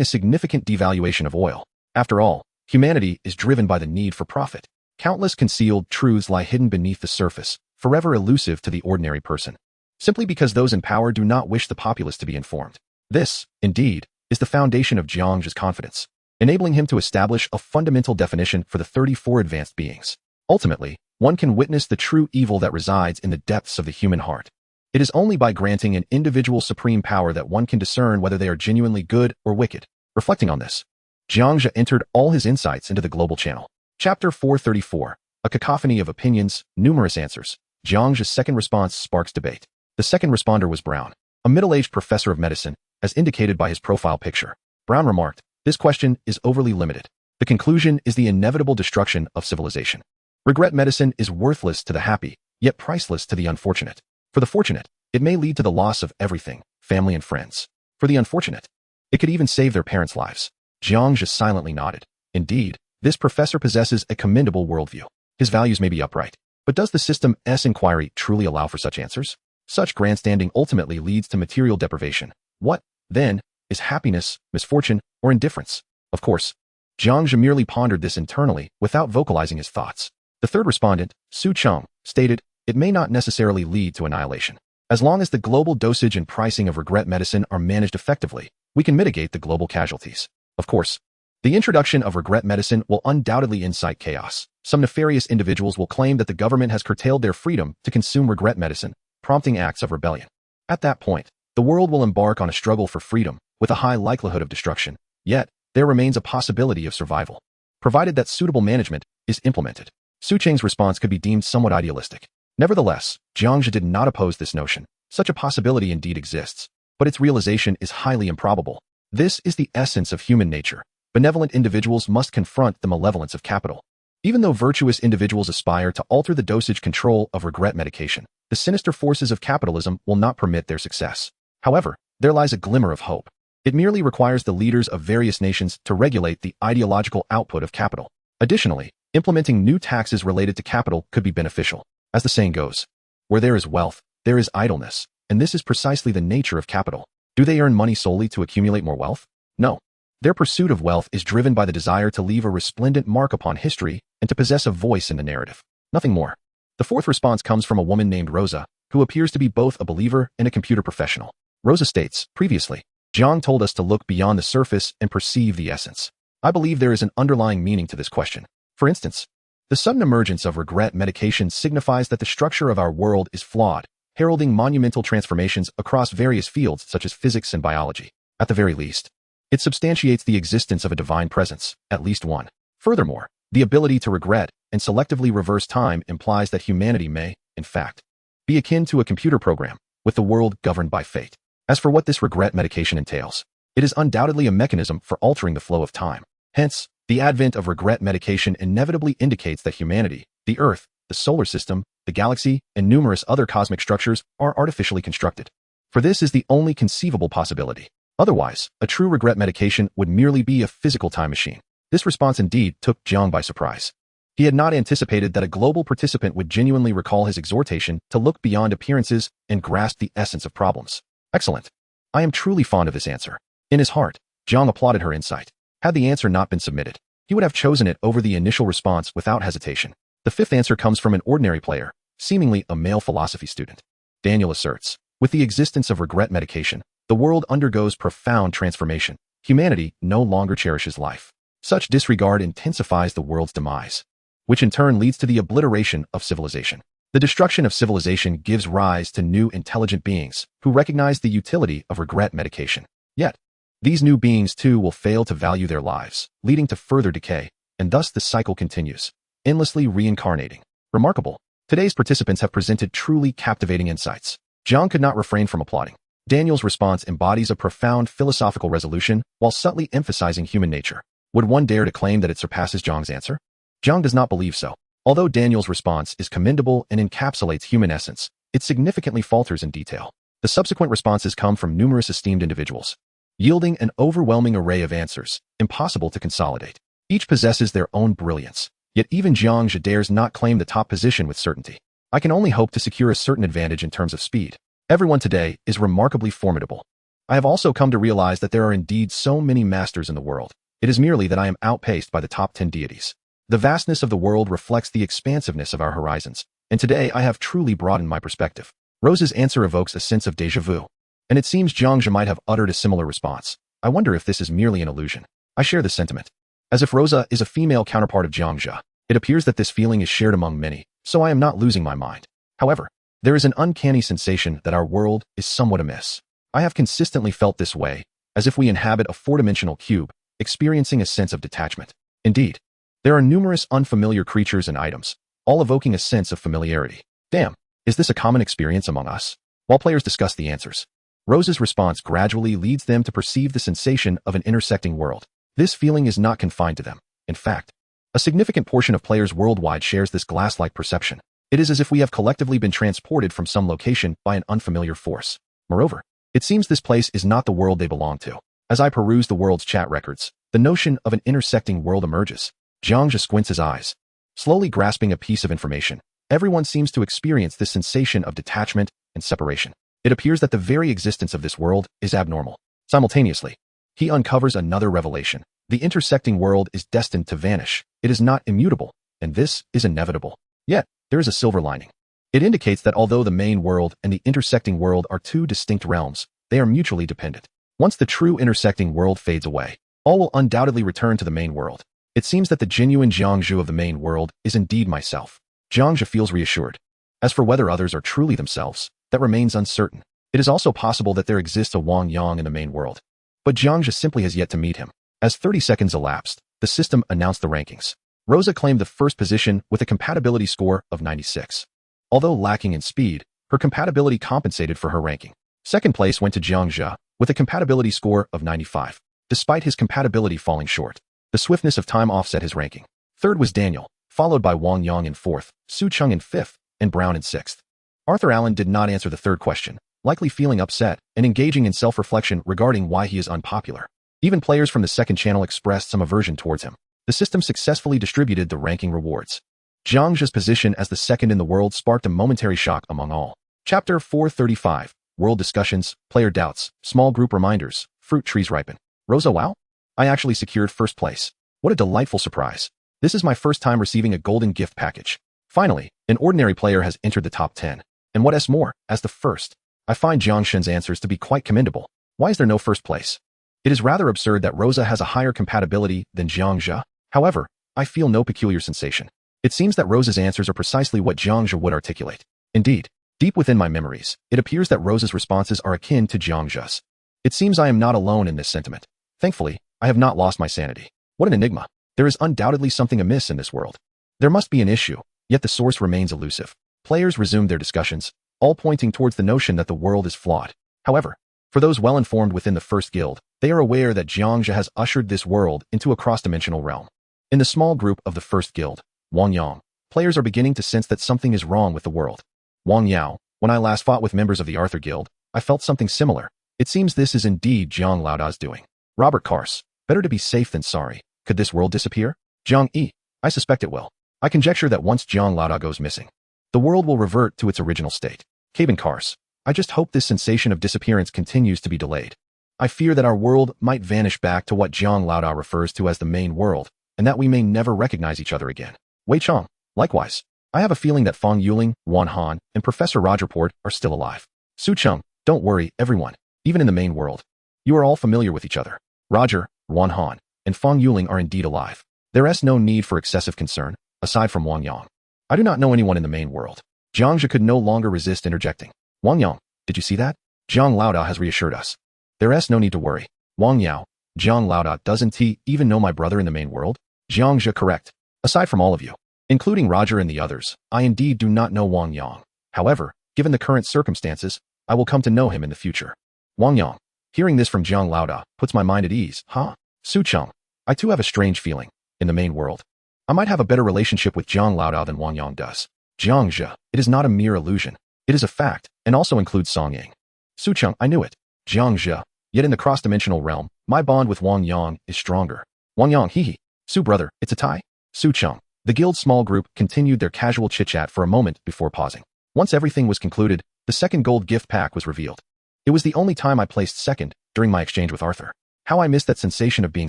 a significant devaluation of oil. After all, humanity is driven by the need for profit. Countless concealed truths lie hidden beneath the surface, forever elusive to the ordinary person, simply because those in power do not wish the populace to be informed. This, indeed, is the foundation of Jiang Zhe's confidence, enabling him to establish a fundamental definition for the 34 advanced beings. Ultimately, one can witness the true evil that resides in the depths of the human heart. It is only by granting an individual supreme power that one can discern whether they are genuinely good or wicked. Reflecting on this, Jiang Zhe entered all his insights into the global channel. Chapter 434, a cacophony of opinions, numerous answers. Jiang Zhe's second response sparks debate. The second responder was Brown, a middle-aged professor of medicine, as indicated by his profile picture. Brown remarked, "This question is overly limited. The conclusion is the inevitable destruction of civilization. Regret medicine is worthless to the happy, yet priceless to the unfortunate. For the fortunate, it may lead to the loss of everything, family and friends. For the unfortunate, it could even save their parents' lives. Jiang Zhe silently nodded. Indeed, this professor possesses a commendable worldview. His values may be upright. But does the system's inquiry truly allow for such answers? Such grandstanding ultimately leads to material deprivation. What, then, is happiness, misfortune, or indifference? Of course, Jiang Zhe merely pondered this internally without vocalizing his thoughts. The third respondent, Su Cheng, stated, it may not necessarily lead to annihilation. As long as the global dosage and pricing of regret medicine are managed effectively, we can mitigate the global casualties. Of course, the introduction of regret medicine will undoubtedly incite chaos. Some nefarious individuals will claim that the government has curtailed their freedom to consume regret medicine, prompting acts of rebellion. At that point, the world will embark on a struggle for freedom, with a high likelihood of destruction. Yet, there remains a possibility of survival, provided that suitable management is implemented. Su Cheng's response could be deemed somewhat idealistic. Nevertheless, Jiang Zhe did not oppose this notion. Such a possibility indeed exists, but its realization is highly improbable. This is the essence of human nature. Benevolent individuals must confront the malevolence of capital. Even though virtuous individuals aspire to alter the dosage control of regret medication, the sinister forces of capitalism will not permit their success. However, there lies a glimmer of hope. It merely requires the leaders of various nations to regulate the ideological output of capital. Additionally, implementing new taxes related to capital could be beneficial. As the saying goes, where there is wealth, there is idleness, and this is precisely the nature of capital. Do they earn money solely to accumulate more wealth? No. Their pursuit of wealth is driven by the desire to leave a resplendent mark upon history and to possess a voice in the narrative. Nothing more. The fourth response comes from a woman named Rosa, who appears to be both a believer and a computer professional. Rosa states, previously, Jiang told us to look beyond the surface and perceive the essence. I believe there is an underlying meaning to this question. For instance, the sudden emergence of regret medication signifies that the structure of our world is flawed, heralding monumental transformations across various fields such as physics and biology. At the very least, it substantiates the existence of a divine presence, at least one. Furthermore, the ability to regret and selectively reverse time implies that humanity may, in fact, be akin to a computer program, with the world governed by fate. As for what this regret medication entails, it is undoubtedly a mechanism for altering the flow of time. Hence, the advent of regret medication inevitably indicates that humanity, the Earth, the solar system, the galaxy, and numerous other cosmic structures are artificially constructed. For this is the only conceivable possibility. Otherwise, a true regret medication would merely be a physical time machine. This response indeed took Jiang by surprise. He had not anticipated that a global participant would genuinely recall his exhortation to look beyond appearances and grasp the essence of problems. Excellent. I am truly fond of this answer. In his heart, Jiang applauded her insight. Had the answer not been submitted, he would have chosen it over the initial response without hesitation. The fifth answer comes from an ordinary player, seemingly a male philosophy student. Daniel asserts, with the existence of regret medication, the world undergoes profound transformation. Humanity no longer cherishes life. Such disregard intensifies the world's demise, which in turn leads to the obliteration of civilization. The destruction of civilization gives rise to new intelligent beings who recognize the utility of regret medication. Yet, these new beings too will fail to value their lives, leading to further decay, and thus the cycle continues, endlessly reincarnating. Remarkable. Today's participants have presented truly captivating insights. Jiang could not refrain from applauding. Daniel's response embodies a profound philosophical resolution while subtly emphasizing human nature. Would one dare to claim that it surpasses Jiang's answer? Jiang does not believe so. Although Daniel's response is commendable and encapsulates human essence, it significantly falters in detail. The subsequent responses come from numerous esteemed individuals, yielding an overwhelming array of answers, impossible to consolidate. Each possesses their own brilliance, yet even Jiang Zhe dares not claim the top position with certainty. I can only hope to secure a certain advantage in terms of speed. Everyone today is remarkably formidable. I have also come to realize that there are indeed so many masters in the world. It is merely that I am outpaced by the top 10 deities. The vastness of the world reflects the expansiveness of our horizons, and today I have truly broadened my perspective. Rose's answer evokes a sense of déjà vu, and it seems Jiang Zhe might have uttered a similar response. I wonder if this is merely an illusion. I share this sentiment. As if Rosa is a female counterpart of Jiang Zhe, it appears that this feeling is shared among many, so I am not losing my mind. However, there is an uncanny sensation that our world is somewhat amiss. I have consistently felt this way, as if we inhabit a four-dimensional cube, experiencing a sense of detachment. Indeed, there are numerous unfamiliar creatures and items, all evoking a sense of familiarity. Damn, is this a common experience among us? While players discuss the answers, Rose's response gradually leads them to perceive the sensation of an intersecting world. This feeling is not confined to them. In fact, a significant portion of players worldwide shares this glass-like perception. It is as if we have collectively been transported from some location by an unfamiliar force. Moreover, it seems this place is not the world they belong to. As I peruse the world's chat records, the notion of an intersecting world emerges. Jiang Zhe squints his eyes, slowly grasping a piece of information. Everyone seems to experience this sensation of detachment and separation. It appears that the very existence of this world is abnormal. Simultaneously, he uncovers another revelation. The intersecting world is destined to vanish. It is not immutable, and this is inevitable. Yet, there is a silver lining. It indicates that although the main world and the intersecting world are two distinct realms, they are mutually dependent. Once the true intersecting world fades away, all will undoubtedly return to the main world. It seems that the genuine Jiang Zhe of the main world is indeed myself. Jiang Zhe feels reassured. As for whether others are truly themselves, that remains uncertain. It is also possible that there exists a Wang Yang in the main world. But Jiang Zhe simply has yet to meet him. As 30 seconds elapsed, the system announced the rankings. Rosa claimed the first position with a compatibility score of 96. Although lacking in speed, her compatibility compensated for her ranking. Second place went to Jiang Zhe with a compatibility score of 95. Despite his compatibility falling short, the swiftness of time offset his ranking. Third was Daniel, followed by Wang Yang in fourth, Su Cheng in fifth, and Brown in sixth. Arthur Allen did not answer the third question, likely feeling upset and engaging in self-reflection regarding why he is unpopular. Even players from the second channel expressed some aversion towards him. The system successfully distributed the ranking rewards. Jiang Zhe's position as the second in the world sparked a momentary shock among all. Chapter 435, World Discussions, Player Doubts, Small Group Reminders, Fruit Trees Ripen. Rosa, wow! I actually secured first place. What a delightful surprise. This is my first time receiving a golden gift package. Finally, an ordinary player has entered the top 10. And what more, as the first. I find Jiang Shen's answers to be quite commendable. Why is there no first place? It is rather absurd that Rosa has a higher compatibility than Jiang Zhe. However, I feel no peculiar sensation. It seems that Rosa's answers are precisely what Jiang Zhe would articulate. Indeed, deep within my memories, it appears that Rosa's responses are akin to Jiang Zhe's. It seems I am not alone in this sentiment. Thankfully, I have not lost my sanity. What an enigma. There is undoubtedly something amiss in this world. There must be an issue, yet the source remains elusive. Players resumed their discussions, all pointing towards the notion that the world is flawed. However, for those well-informed within the first guild, they are aware that Jiang Zhe has ushered this world into a cross-dimensional realm. In the small group of the first guild, Wang Yang, players are beginning to sense that something is wrong with the world. Wang Yao, when I last fought with members of the Arthur Guild, I felt something similar. It seems this is indeed Jiang Laoda's doing. Robert Kars, better to be safe than sorry. Could this world disappear? Jiang Yi, I suspect it will. I conjecture that once Jiang Laoda goes missing, the world will revert to its original state. Caben Kars, I just hope this sensation of disappearance continues to be delayed. I fear that our world might vanish back to what Jiang Laoda refers to as the main world, and that we may never recognize each other again. Wei Chong, likewise. I have a feeling that Fang Yuling, Wan Han, and Professor Rogerport are still alive. Su Cheng, don't worry, everyone, even in the main world. You are all familiar with each other. Roger, Wan Han, and Fang Yuling are indeed alive. There is no need for excessive concern, aside from Wang Yang. I do not know anyone in the main world. Jiang Zhe could no longer resist interjecting. Wang Yang, did you see that? Jiang Laoda has reassured us. There is no need to worry. Wang Yao, Jiang Laoda doesn't he even know my brother in the main world? Jiang Zhe correct. Aside from all of you, including Roger and the others, I indeed do not know Wang Yang. However, given the current circumstances, I will come to know him in the future. Wang Yang, hearing this from Jiang Laoda, puts my mind at ease, huh? Su Cheng, I too have a strange feeling. In the main world, I might have a better relationship with Jiang Laoda than Wang Yang does. Jiang Zhe, it is not a mere illusion. It is a fact, and also includes Song Yang. Su Cheng, I knew it. Jiang Zhe, yet in the cross-dimensional realm, my bond with Wang Yang is stronger. Wang Yang, hee hee. Su brother, it's a tie? Su Cheng, the guild's small group continued their casual chit-chat for a moment before pausing. Once everything was concluded, the second gold gift pack was revealed. It was the only time I placed second during my exchange with Arthur. How I missed that sensation of being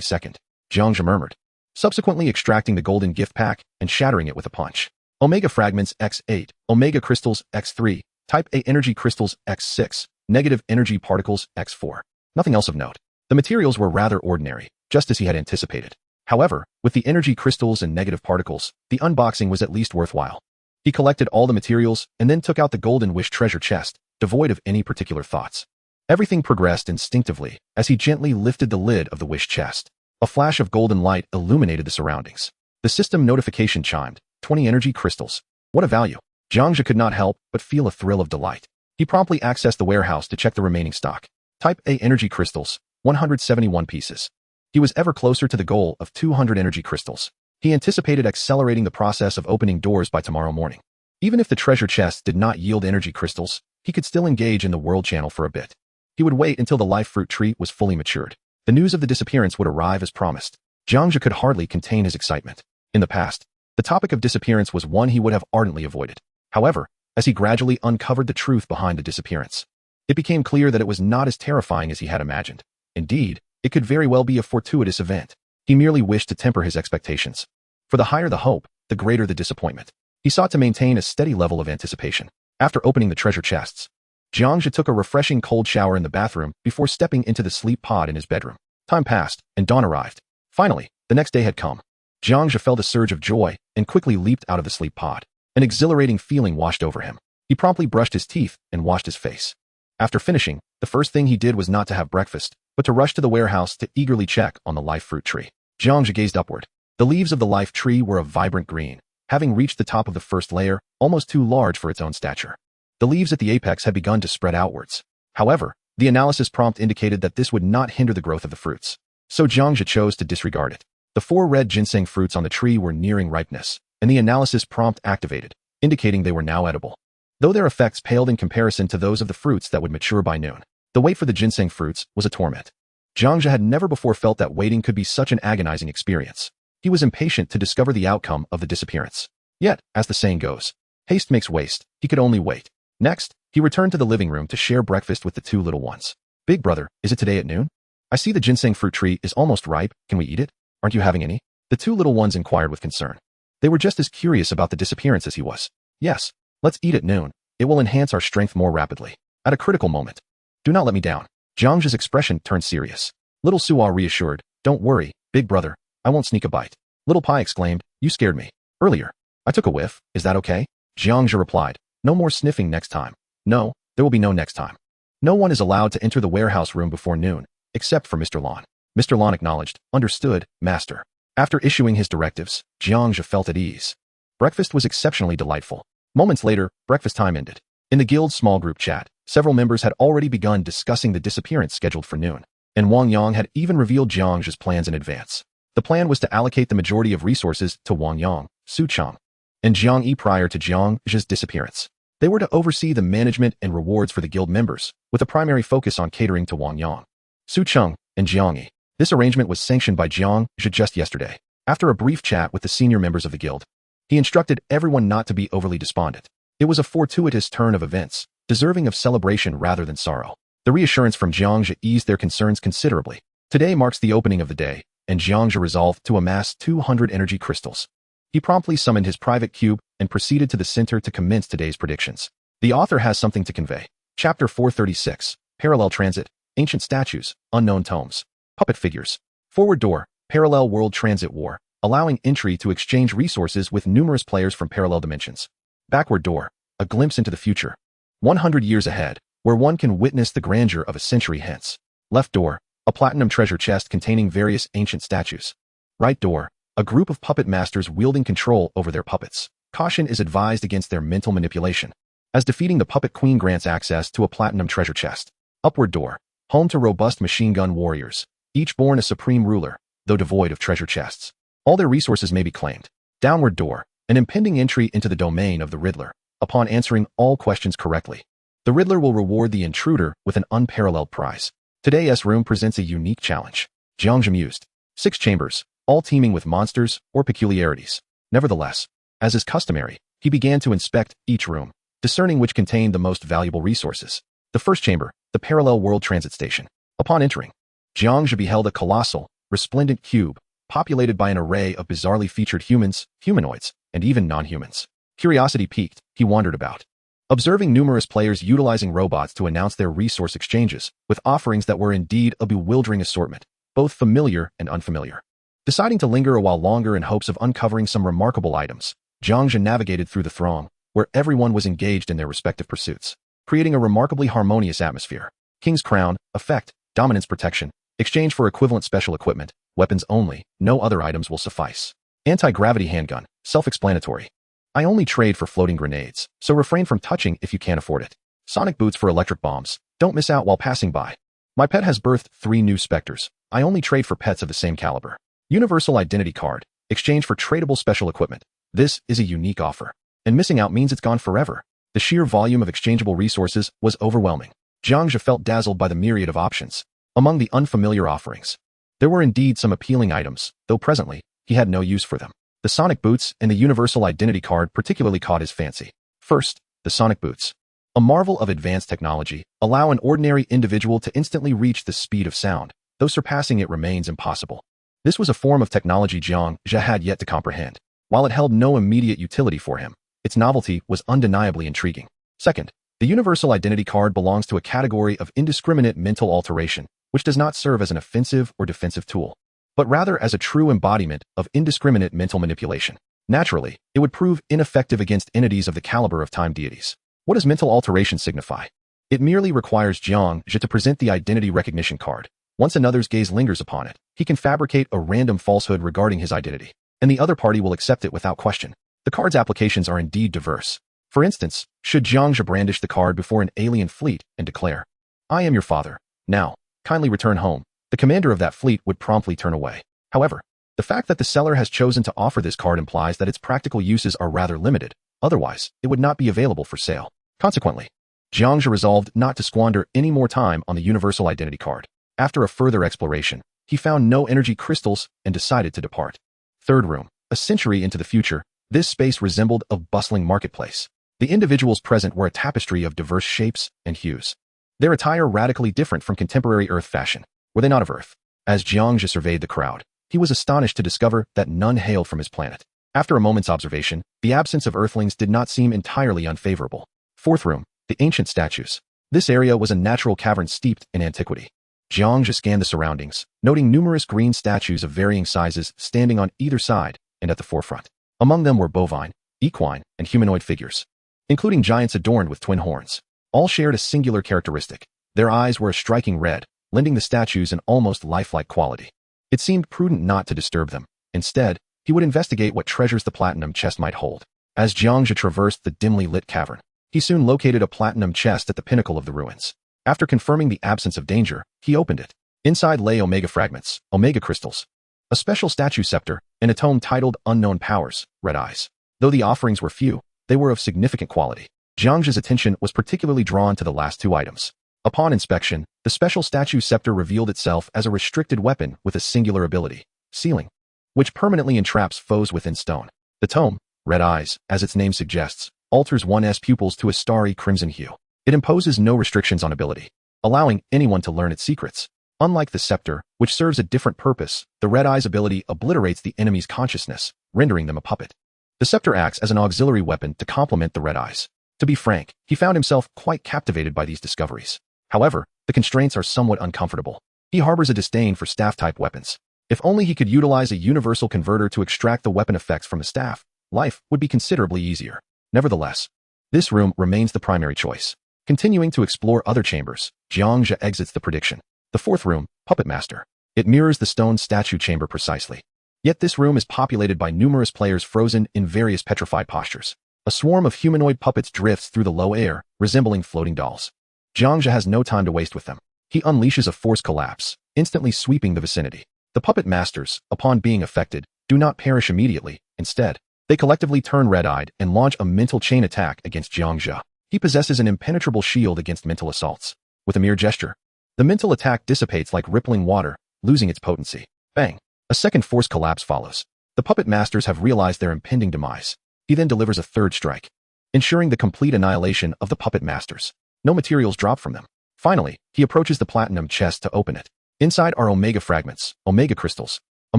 second, Jiang Zhe murmured, subsequently extracting the golden gift pack and shattering it with a punch. Omega Fragments X8, Omega Crystals X3, Type A Energy Crystals X6, Negative Energy Particles X4. Nothing else of note. The materials were rather ordinary, just as he had anticipated. However, with the energy crystals and negative particles, the unboxing was at least worthwhile. He collected all the materials and then took out the Golden Wish treasure chest, devoid of any particular thoughts. Everything progressed instinctively as he gently lifted the lid of the wish chest. A flash of golden light illuminated the surroundings. The system notification chimed. 20 energy crystals. What a value. Jiang Zhe could not help but feel a thrill of delight. He promptly accessed the warehouse to check the remaining stock. Type A energy crystals, 171 pieces. He was ever closer to the goal of 200 energy crystals. He anticipated accelerating the process of opening doors by tomorrow morning. Even if the treasure chests did not yield energy crystals, he could still engage in the world channel for a bit. He would wait until the life fruit tree was fully matured. The news of the disappearance would arrive as promised. Jiang Zhe could hardly contain his excitement. In the past, the topic of disappearance was one he would have ardently avoided. However, as he gradually uncovered the truth behind the disappearance, it became clear that it was not as terrifying as he had imagined. Indeed, it could very well be a fortuitous event. He merely wished to temper his expectations. For the higher the hope, the greater the disappointment. He sought to maintain a steady level of anticipation. After opening the treasure chests, Jiang Zhe took a refreshing cold shower in the bathroom before stepping into the sleep pod in his bedroom. Time passed, and dawn arrived. Finally, the next day had come. Jiang Zhe felt a surge of joy and quickly leaped out of the sleep pod. An exhilarating feeling washed over him. He promptly brushed his teeth and washed his face. After finishing, the first thing he did was not to have breakfast, but to rush to the warehouse to eagerly check on the life fruit tree. Jiang Zhe gazed upward. The leaves of the life tree were a vibrant green, having reached the top of the first layer, almost too large for its own stature. The leaves at the apex had begun to spread outwards. However, the analysis prompt indicated that this would not hinder the growth of the fruits. So Jiang Zhe chose to disregard it. The 4 red ginseng fruits on the tree were nearing ripeness, and the analysis prompt activated, indicating they were now edible. Though their effects paled in comparison to those of the fruits that would mature by noon, the wait for the ginseng fruits was a torment. Jiang Zhe had never before felt that waiting could be such an agonizing experience. He was impatient to discover the outcome of the disappearance. Yet, as the saying goes, haste makes waste. He could only wait. Next, he returned to the living room to share breakfast with the 2 little ones. Big brother, is it today at noon? I see the ginseng fruit tree is almost ripe. Can we eat it? Aren't you having any? The 2 little ones inquired with concern. They were just as curious about the disappearance as he was. Yes, let's eat at noon. It will enhance our strength more rapidly. At a critical moment. Do not let me down. Jiang Zhe's expression turned serious. Little Suwa reassured, don't worry, big brother, I won't sneak a bite. Little Pai exclaimed, you scared me. Earlier. I took a whiff, is that okay? Jiang Zhe replied, no more sniffing next time. No, there will be no next time. No one is allowed to enter the warehouse room before noon, except for Mr. Lan. Mr. Lan acknowledged, understood, master. After issuing his directives, Jiang Zhe felt at ease. Breakfast was exceptionally delightful. Moments later, breakfast time ended. In the guild's small group chat, several members had already begun discussing the disappearance scheduled for noon, and Wang Yang had even revealed Jiang Zhe's plans in advance. The plan was to allocate the majority of resources to Wang Yang, Su Cheng, and Jiang Yi prior to Jiang Zhe's disappearance. They were to oversee the management and rewards for the guild members, with a primary focus on catering to Wang Yang, Su Cheng, and Jiang Yi. This arrangement was sanctioned by Jiang Zhe just yesterday. After a brief chat with the senior members of the guild, he instructed everyone not to be overly despondent. It was a fortuitous turn of events, deserving of celebration rather than sorrow. The reassurance from Jiang Zhe eased their concerns considerably. Today marks the opening of the day, and Jiang Zhe resolved to amass 200 energy crystals. He promptly summoned his private cube and proceeded to the center to commence today's predictions. The author has something to convey. Chapter 436, Parallel Transit, Ancient Statues, Unknown Tomes, Puppet Figures. Forward door, Parallel World Transit War, allowing entry to exchange resources with numerous players from parallel dimensions. Backward door, a glimpse into the future. 100 years ahead, where one can witness the grandeur of a century hence. Left door, a platinum treasure chest containing various ancient statues. Right door, a group of puppet masters wielding control over their puppets. Caution is advised against their mental manipulation, as defeating the puppet queen grants access to a platinum treasure chest. Upward door, home to robust machine gun warriors, each born a supreme ruler, though devoid of treasure chests. All their resources may be claimed. Downward door, an impending entry into the domain of the Riddler. Upon answering all questions correctly, the Riddler will reward the intruder with an unparalleled prize. Today's room presents a unique challenge. Jiang Zhe mused. 6 chambers, all teeming with monsters or peculiarities. Nevertheless, as is customary, he began to inspect each room, discerning which contained the most valuable resources. The first chamber, the Parallel World Transit Station. Upon entering, Jiang Zhe beheld a colossal, resplendent cube, populated by an array of bizarrely featured humans, humanoids, and even non-humans. Curiosity piqued, he wandered about, observing numerous players utilizing robots to announce their resource exchanges, with offerings that were indeed a bewildering assortment, both familiar and unfamiliar. Deciding to linger a while longer in hopes of uncovering some remarkable items, Jiang Zhe navigated through the throng, where everyone was engaged in their respective pursuits, creating a remarkably harmonious atmosphere. King's Crown, effect, dominance protection, exchange for equivalent special equipment, weapons only, no other items will suffice. Anti-gravity handgun, self-explanatory. I only trade for floating grenades, so refrain from touching if you can't afford it. Sonic boots for electric bombs, don't miss out while passing by. My pet has birthed 3 new specters, I only trade for pets of the same caliber. Universal identity card, exchange for tradable special equipment. This is a unique offer. and missing out means it's gone forever. The sheer volume of exchangeable resources was overwhelming. Jiang Zhe felt dazzled by the myriad of options. Among the unfamiliar offerings, there were indeed some appealing items, though presently, he had no use for them. The sonic boots and the universal identity card particularly caught his fancy. First, the sonic boots. A marvel of advanced technology, allow an ordinary individual to instantly reach the speed of sound, though surpassing it remains impossible. This was a form of technology Jiang Zhe had yet to comprehend. While it held no immediate utility for him, its novelty was undeniably intriguing. Second, the universal identity card belongs to a category of indiscriminate mental alteration, which does not serve as an offensive or defensive tool, but rather as a true embodiment of indiscriminate mental manipulation. Naturally, it would prove ineffective against entities of the caliber of time deities. What does mental alteration signify? It merely requires Jiang Zhe to present the identity recognition card. Once another's gaze lingers upon it, he can fabricate a random falsehood regarding his identity, and the other party will accept it without question. The card's applications are indeed diverse. For instance, should Jiang Zhe brandish the card before an alien fleet and declare, "I am your father. Now, kindly return home," the commander of that fleet would promptly turn away. However, the fact that the seller has chosen to offer this card implies that its practical uses are rather limited. Otherwise, it would not be available for sale. Consequently, Jiang Zhe resolved not to squander any more time on the universal identity card. After a further exploration, he found no energy crystals and decided to depart. Third room. A century into the future, this space resembled a bustling marketplace. The individuals present were a tapestry of diverse shapes and hues. Their attire radically different from contemporary Earth fashion. Were they not of Earth? As Jiang Zhe surveyed the crowd, he was astonished to discover that none hailed from his planet. After a moment's observation, the absence of Earthlings did not seem entirely unfavorable. Fourth room. The ancient statues. This area was a natural cavern steeped in antiquity. Jiang Zhe scanned the surroundings, noting numerous green statues of varying sizes standing on either side and at the forefront. Among them were bovine, equine, and humanoid figures, including giants adorned with twin horns. All shared a singular characteristic. Their eyes were a striking red, lending the statues an almost lifelike quality. It seemed prudent not to disturb them. Instead, he would investigate what treasures the platinum chest might hold. As Jiang Zhe traversed the dimly lit cavern, he soon located a platinum chest at the pinnacle of the ruins. After confirming the absence of danger, he opened it. Inside lay omega fragments, omega crystals, a special statue scepter, and a tome titled Unknown Powers, Red Eyes. Though the offerings were few, they were of significant quality. Jiang Zhe's attention was particularly drawn to the last two items. Upon inspection, the special statue scepter revealed itself as a restricted weapon with a singular ability, sealing, which permanently entraps foes within stone. The tome, Red Eyes, as its name suggests, alters one's pupils to a starry crimson hue. It imposes no restrictions on ability, allowing anyone to learn its secrets. Unlike the scepter, which serves a different purpose, the Red Eye's ability obliterates the enemy's consciousness, rendering them a puppet. The scepter acts as an auxiliary weapon to complement the Red Eyes. To be frank, he found himself quite captivated by these discoveries. However, the constraints are somewhat uncomfortable. He harbors a disdain for staff-type weapons. If only he could utilize a universal converter to extract the weapon effects from the staff, life would be considerably easier. Nevertheless, this room remains the primary choice. Continuing to explore other chambers, Jiang Zhe exits the prediction. The fourth room, Puppet Master. It mirrors the stone statue chamber precisely. Yet this room is populated by numerous players frozen in various petrified postures. A swarm of humanoid puppets drifts through the low air, resembling floating dolls. Jiang Zhe has no time to waste with them. He unleashes a force collapse, instantly sweeping the vicinity. The puppet masters, upon being affected, do not perish immediately. Instead, they collectively turn red-eyed and launch a mental chain attack against Jiang Zhe. He possesses an impenetrable shield against mental assaults. With a mere gesture, the mental attack dissipates like rippling water, losing its potency. Bang! A second force collapse follows. The puppet masters have realized their impending demise. He then delivers a third strike, ensuring the complete annihilation of the puppet masters. No materials drop from them. Finally, he approaches the platinum chest to open it. Inside are omega fragments, omega crystals, a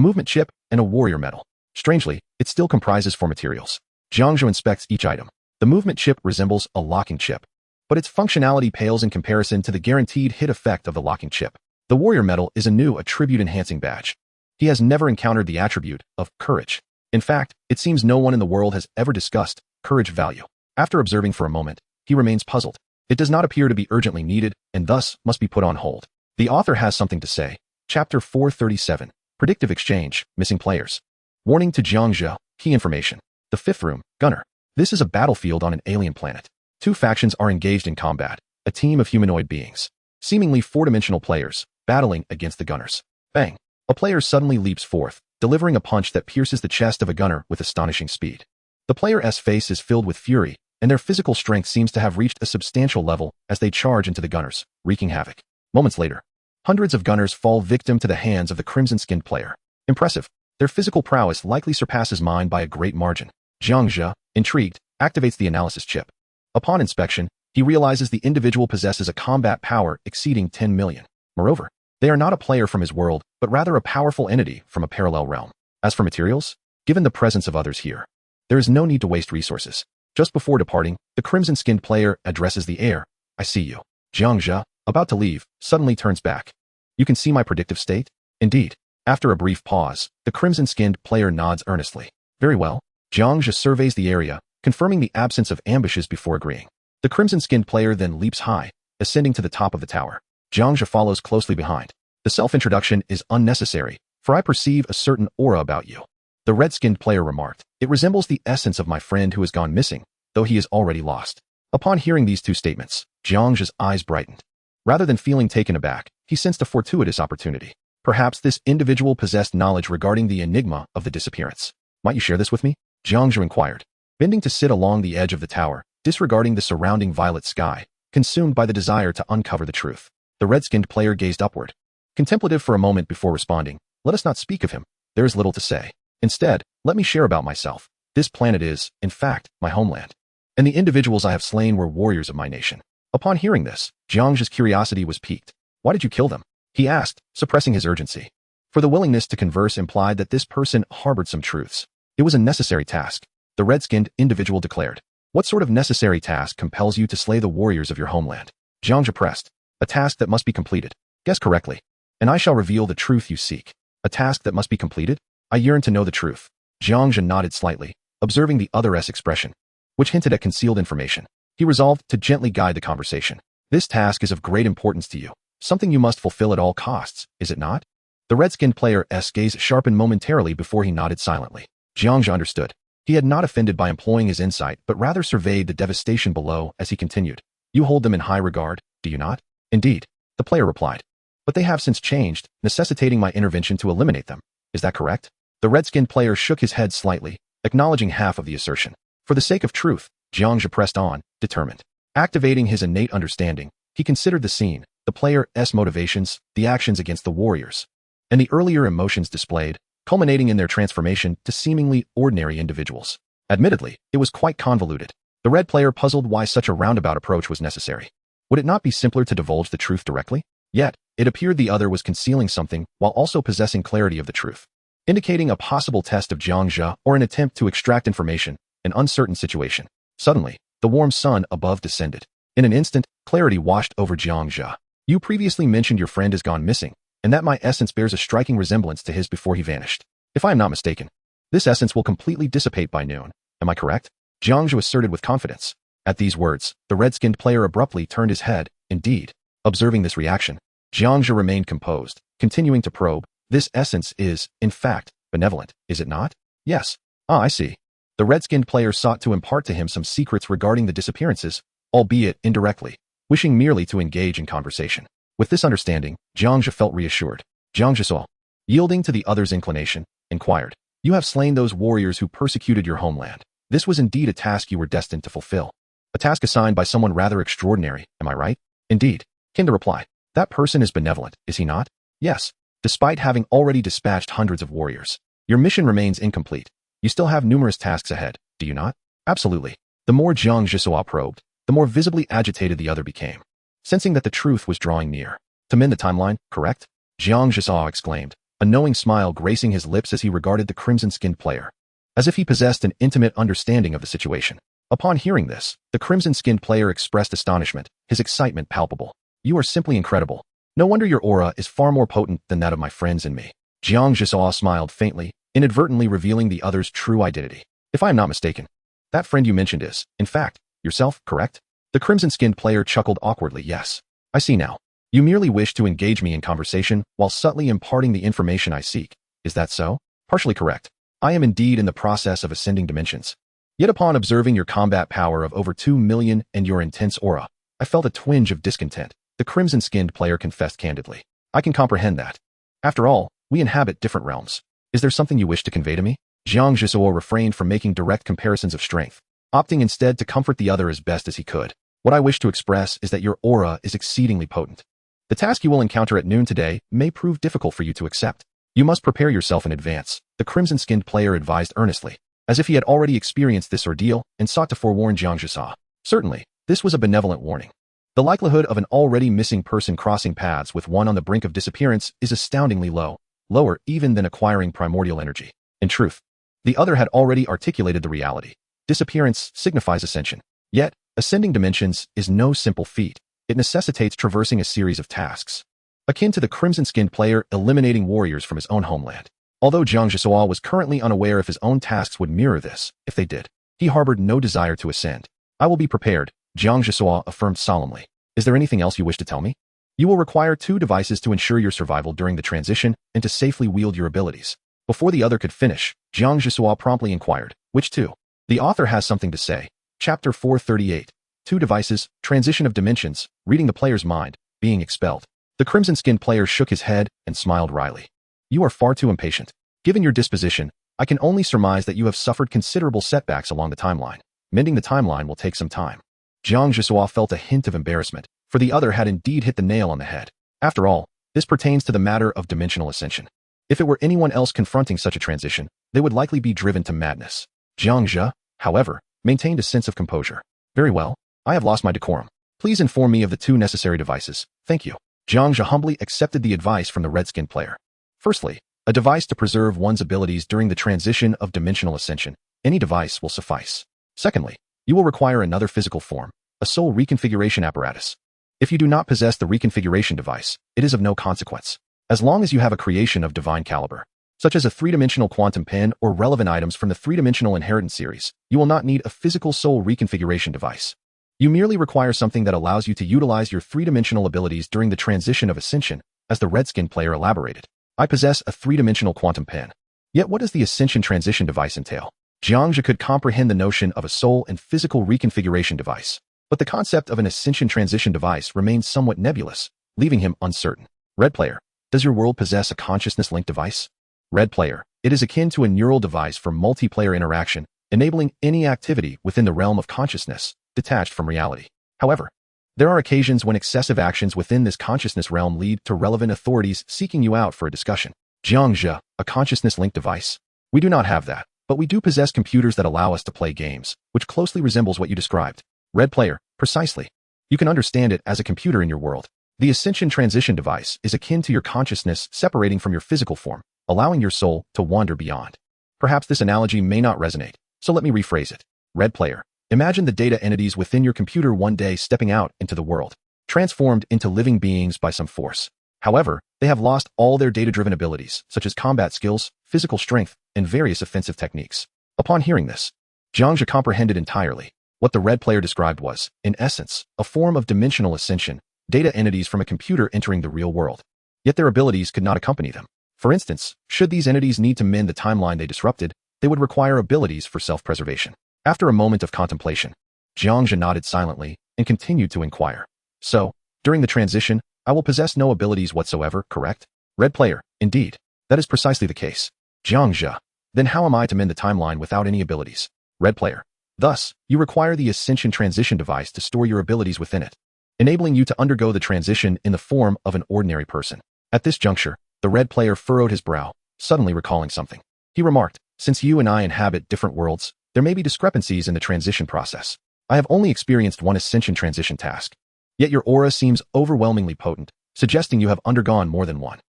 movement chip, and a warrior medal. Strangely, it still comprises four materials. Jiang Zhe inspects each item. The movement chip resembles a locking chip, but its functionality pales in comparison to the guaranteed hit effect of the locking chip. The warrior medal is a new attribute-enhancing badge. He has never encountered the attribute of courage. In fact, it seems no one in the world has ever discussed courage value. After observing for a moment, he remains puzzled. It does not appear to be urgently needed, and thus must be put on hold. The author has something to say. Chapter 437. Predictive Exchange, Missing Players. Warning to Jiang Zhe, key information. The fifth room, Gunner. This is a battlefield on an alien planet. Two factions are engaged in combat, a team of humanoid beings, seemingly four-dimensional players, battling against the gunners. Bang! A player suddenly leaps forth, delivering a punch that pierces the chest of a gunner with astonishing speed. The player's face is filled with fury, and their physical strength seems to have reached a substantial level as they charge into the gunners, wreaking havoc. Moments later, hundreds of gunners fall victim to the hands of the crimson-skinned player. Impressive. Their physical prowess likely surpasses mine by a great margin. Jiang Zhe, intrigued, activates the analysis chip. Upon inspection, he realizes the individual possesses a combat power exceeding 10 million. Moreover, they are not a player from his world, but rather a powerful entity from a parallel realm. As for materials, given the presence of others here, there is no need to waste resources. Just before departing, the crimson-skinned player addresses the air. I see you. Jiang Zhe, about to leave, suddenly turns back. You can see my predictive state? Indeed. After a brief pause, the crimson-skinned player nods earnestly. Very well. Jiang Zhe surveys the area, confirming the absence of ambushes before agreeing. The crimson-skinned player then leaps high, ascending to the top of the tower. Jiang Zhe follows closely behind. The self-introduction is unnecessary, for I perceive a certain aura about you. The red-skinned player remarked. It resembles the essence of my friend who has gone missing, though he is already lost. Upon hearing these two statements, Jiang Zhe's eyes brightened. Rather than feeling taken aback, he sensed a fortuitous opportunity. Perhaps this individual possessed knowledge regarding the enigma of the disappearance. Might you share this with me? Jiang Zhe inquired, bending to sit along the edge of the tower, disregarding the surrounding violet sky, consumed by the desire to uncover the truth. The red-skinned player gazed upward, contemplative for a moment before responding. Let us not speak of him. There is little to say. Instead, let me share about myself. This planet is, in fact, my homeland. And the individuals I have slain were warriors of my nation. Upon hearing this, Jiang Zhe's curiosity was piqued. Why did you kill them? He asked, suppressing his urgency. For the willingness to converse implied that this person harbored some truths. It was a necessary task. The red-skinned individual declared. What sort of necessary task compels you to slay the warriors of your homeland? Jiang Zhe pressed. A task that must be completed. Guess correctly. And I shall reveal the truth you seek. A task that must be completed? I yearn to know the truth. Jiang Zhe nodded slightly, observing the other's expression, which hinted at concealed information. He resolved to gently guide the conversation. This task is of great importance to you. Something you must fulfill at all costs, is it not? The red-skinned player's gaze sharpened momentarily before he nodded silently. Jiang Zhe understood. He had not offended by employing his insight, but rather surveyed the devastation below as he continued. You hold them in high regard, do you not? Indeed, the player replied. But they have since changed, necessitating my intervention to eliminate them. Is that correct? The red-skinned player shook his head slightly, acknowledging half of the assertion. For the sake of truth, Jiang Zhe pressed on, determined. Activating his innate understanding, he considered the scene, the player's motivations, the actions against the warriors, and the earlier emotions displayed, culminating in their transformation to seemingly ordinary individuals. Admittedly, it was quite convoluted. The red player puzzled why such a roundabout approach was necessary. Would it not be simpler to divulge the truth directly? Yet, it appeared the other was concealing something while also possessing clarity of the truth, indicating a possible test of Jiang Zhe or an attempt to extract information, an uncertain situation. Suddenly, the warm sun above descended. In an instant, clarity washed over Jiang Zhe. You previously mentioned your friend has gone missing, and that my essence bears a striking resemblance to his before he vanished. If I am not mistaken, this essence will completely dissipate by noon. Am I correct? Jiang Zhe asserted with confidence. At these words, the red-skinned player abruptly turned his head. Indeed. Observing this reaction, Jiang Zhe remained composed, continuing to probe. This essence is, in fact, benevolent, is it not? Yes. Ah, I see. The red-skinned player sought to impart to him some secrets regarding the disappearances, albeit indirectly, wishing merely to engage in conversation. With this understanding, Jiang Zhe felt reassured. Jiang Zhe saw, yielding to the other's inclination, inquired, You have slain those warriors who persecuted your homeland. This was indeed a task you were destined to fulfill. A task assigned by someone rather extraordinary, am I right? Indeed. Came the reply. That person is benevolent, is he not? Yes. Despite having already dispatched hundreds of warriors, your mission remains incomplete. You still have numerous tasks ahead, do you not? Absolutely. The more Jiang Zhe probed, the more visibly agitated the other became, sensing that the truth was drawing near. To mend the timeline, correct? Jiang Zhe exclaimed, a knowing smile gracing his lips as he regarded the crimson-skinned player, as if he possessed an intimate understanding of the situation. Upon hearing this, the crimson-skinned player expressed astonishment, his excitement palpable. You are simply incredible. No wonder your aura is far more potent than that of my friends and me. Jiang Zhe smiled faintly, inadvertently revealing the other's true identity. If I am not mistaken, that friend you mentioned is, in fact, yourself, correct? The crimson-skinned player chuckled awkwardly. Yes. I see now. You merely wish to engage me in conversation while subtly imparting the information I seek. Is that so? Partially correct. I am indeed in the process of ascending dimensions. Yet upon observing your combat power of over 2 million and your intense aura, I felt a twinge of discontent. The crimson-skinned player confessed candidly. I can comprehend that. After all, we inhabit different realms. Is there something you wish to convey to me? Jiang Zhe refrained from making direct comparisons of strength, opting instead to comfort the other as best as he could. What I wish to express is that your aura is exceedingly potent. The task you will encounter at noon today may prove difficult for you to accept. You must prepare yourself in advance, the crimson-skinned player advised earnestly, as if he had already experienced this ordeal and sought to forewarn Jiang Zhe. Certainly, this was a benevolent warning. The likelihood of an already missing person crossing paths with one on the brink of disappearance is astoundingly low, lower even than acquiring primordial energy. In truth, the other had already articulated the reality. Disappearance signifies ascension. Yet, ascending dimensions is no simple feat. It necessitates traversing a series of tasks, akin to the crimson-skinned player eliminating warriors from his own homeland. Although Jiang Zhe was currently unaware if his own tasks would mirror this, if they did, he harbored no desire to ascend. I will be prepared, Jiang Zhe affirmed solemnly. Is there anything else you wish to tell me? You will require 2 devices to ensure your survival during the transition and to safely wield your abilities. Before the other could finish, Jiang Zhe promptly inquired, which 2? The author has something to say. Chapter 438. 2 devices, transition of dimensions, reading the player's mind, being expelled. The crimson-skinned player shook his head and smiled wryly. You are far too impatient. Given your disposition, I can only surmise that you have suffered considerable setbacks along the timeline. Mending the timeline will take some time. Jiang Zhe felt a hint of embarrassment, for the other had indeed hit the nail on the head. After all, this pertains to the matter of dimensional ascension. If it were anyone else confronting such a transition, they would likely be driven to madness. Jiang Zhe, however, maintained a sense of composure. Very well, I have lost my decorum. Please inform me of the 2 necessary devices. Thank you. Jiang Zhe humbly accepted the advice from the red-skinned player. Firstly, a device to preserve one's abilities during the transition of dimensional ascension. Any device will suffice. Secondly, you will require another physical form, a soul reconfiguration apparatus. If you do not possess the reconfiguration device, it is of no consequence. As long as you have a creation of divine caliber, such as a 3-dimensional quantum pen or relevant items from the 3-dimensional inheritance series, you will not need a physical soul reconfiguration device. You merely require something that allows you to utilize your 3-dimensional abilities during the transition of ascension, as the red-skinned player elaborated. I possess a 3-dimensional quantum pen. Yet what does the ascension transition device entail? Jiang Zhe could comprehend the notion of a soul and physical reconfiguration device, but the concept of an ascension transition device remains somewhat nebulous, leaving him uncertain. Red player, does your world possess a consciousness-linked device? Red player, it is akin to a neural device for multiplayer interaction, enabling any activity within the realm of consciousness, detached from reality. However, there are occasions when excessive actions within this consciousness realm lead to relevant authorities seeking you out for a discussion. Jiang Zhe, a consciousness-linked device? We do not have that, but we do possess computers that allow us to play games, which closely resembles what you described. Red player, precisely. You can understand it as a computer in your world. The ascension transition device is akin to your consciousness separating from your physical form, allowing your soul to wander beyond. Perhaps this analogy may not resonate, so let me rephrase it. Red player, imagine the data entities within your computer one day stepping out into the world, transformed into living beings by some force. However, they have lost all their data-driven abilities, such as combat skills, physical strength, and various offensive techniques. Upon hearing this, Jiang Zhe comprehended entirely. What the red player described was, in essence, a form of dimensional ascension, data entities from a computer entering the real world. Yet their abilities could not accompany them. For instance, should these entities need to mend the timeline they disrupted, they would require abilities for self-preservation. After a moment of contemplation, Jiang Zhe nodded silently and continued to inquire. So, during the transition, I will possess no abilities whatsoever, correct? Red player, indeed. That is precisely the case. Jiang Zhe, then how am I to mend the timeline without any abilities? Red player. Thus, you require the Ascension Transition device to store your abilities within it, enabling you to undergo the transition in the form of an ordinary person. At this juncture, the red player furrowed his brow, suddenly recalling something. He remarked, since you and I inhabit different worlds, there may be discrepancies in the transition process. I have only experienced one Ascension transition task. Yet your aura seems overwhelmingly potent, suggesting you have undergone more than one.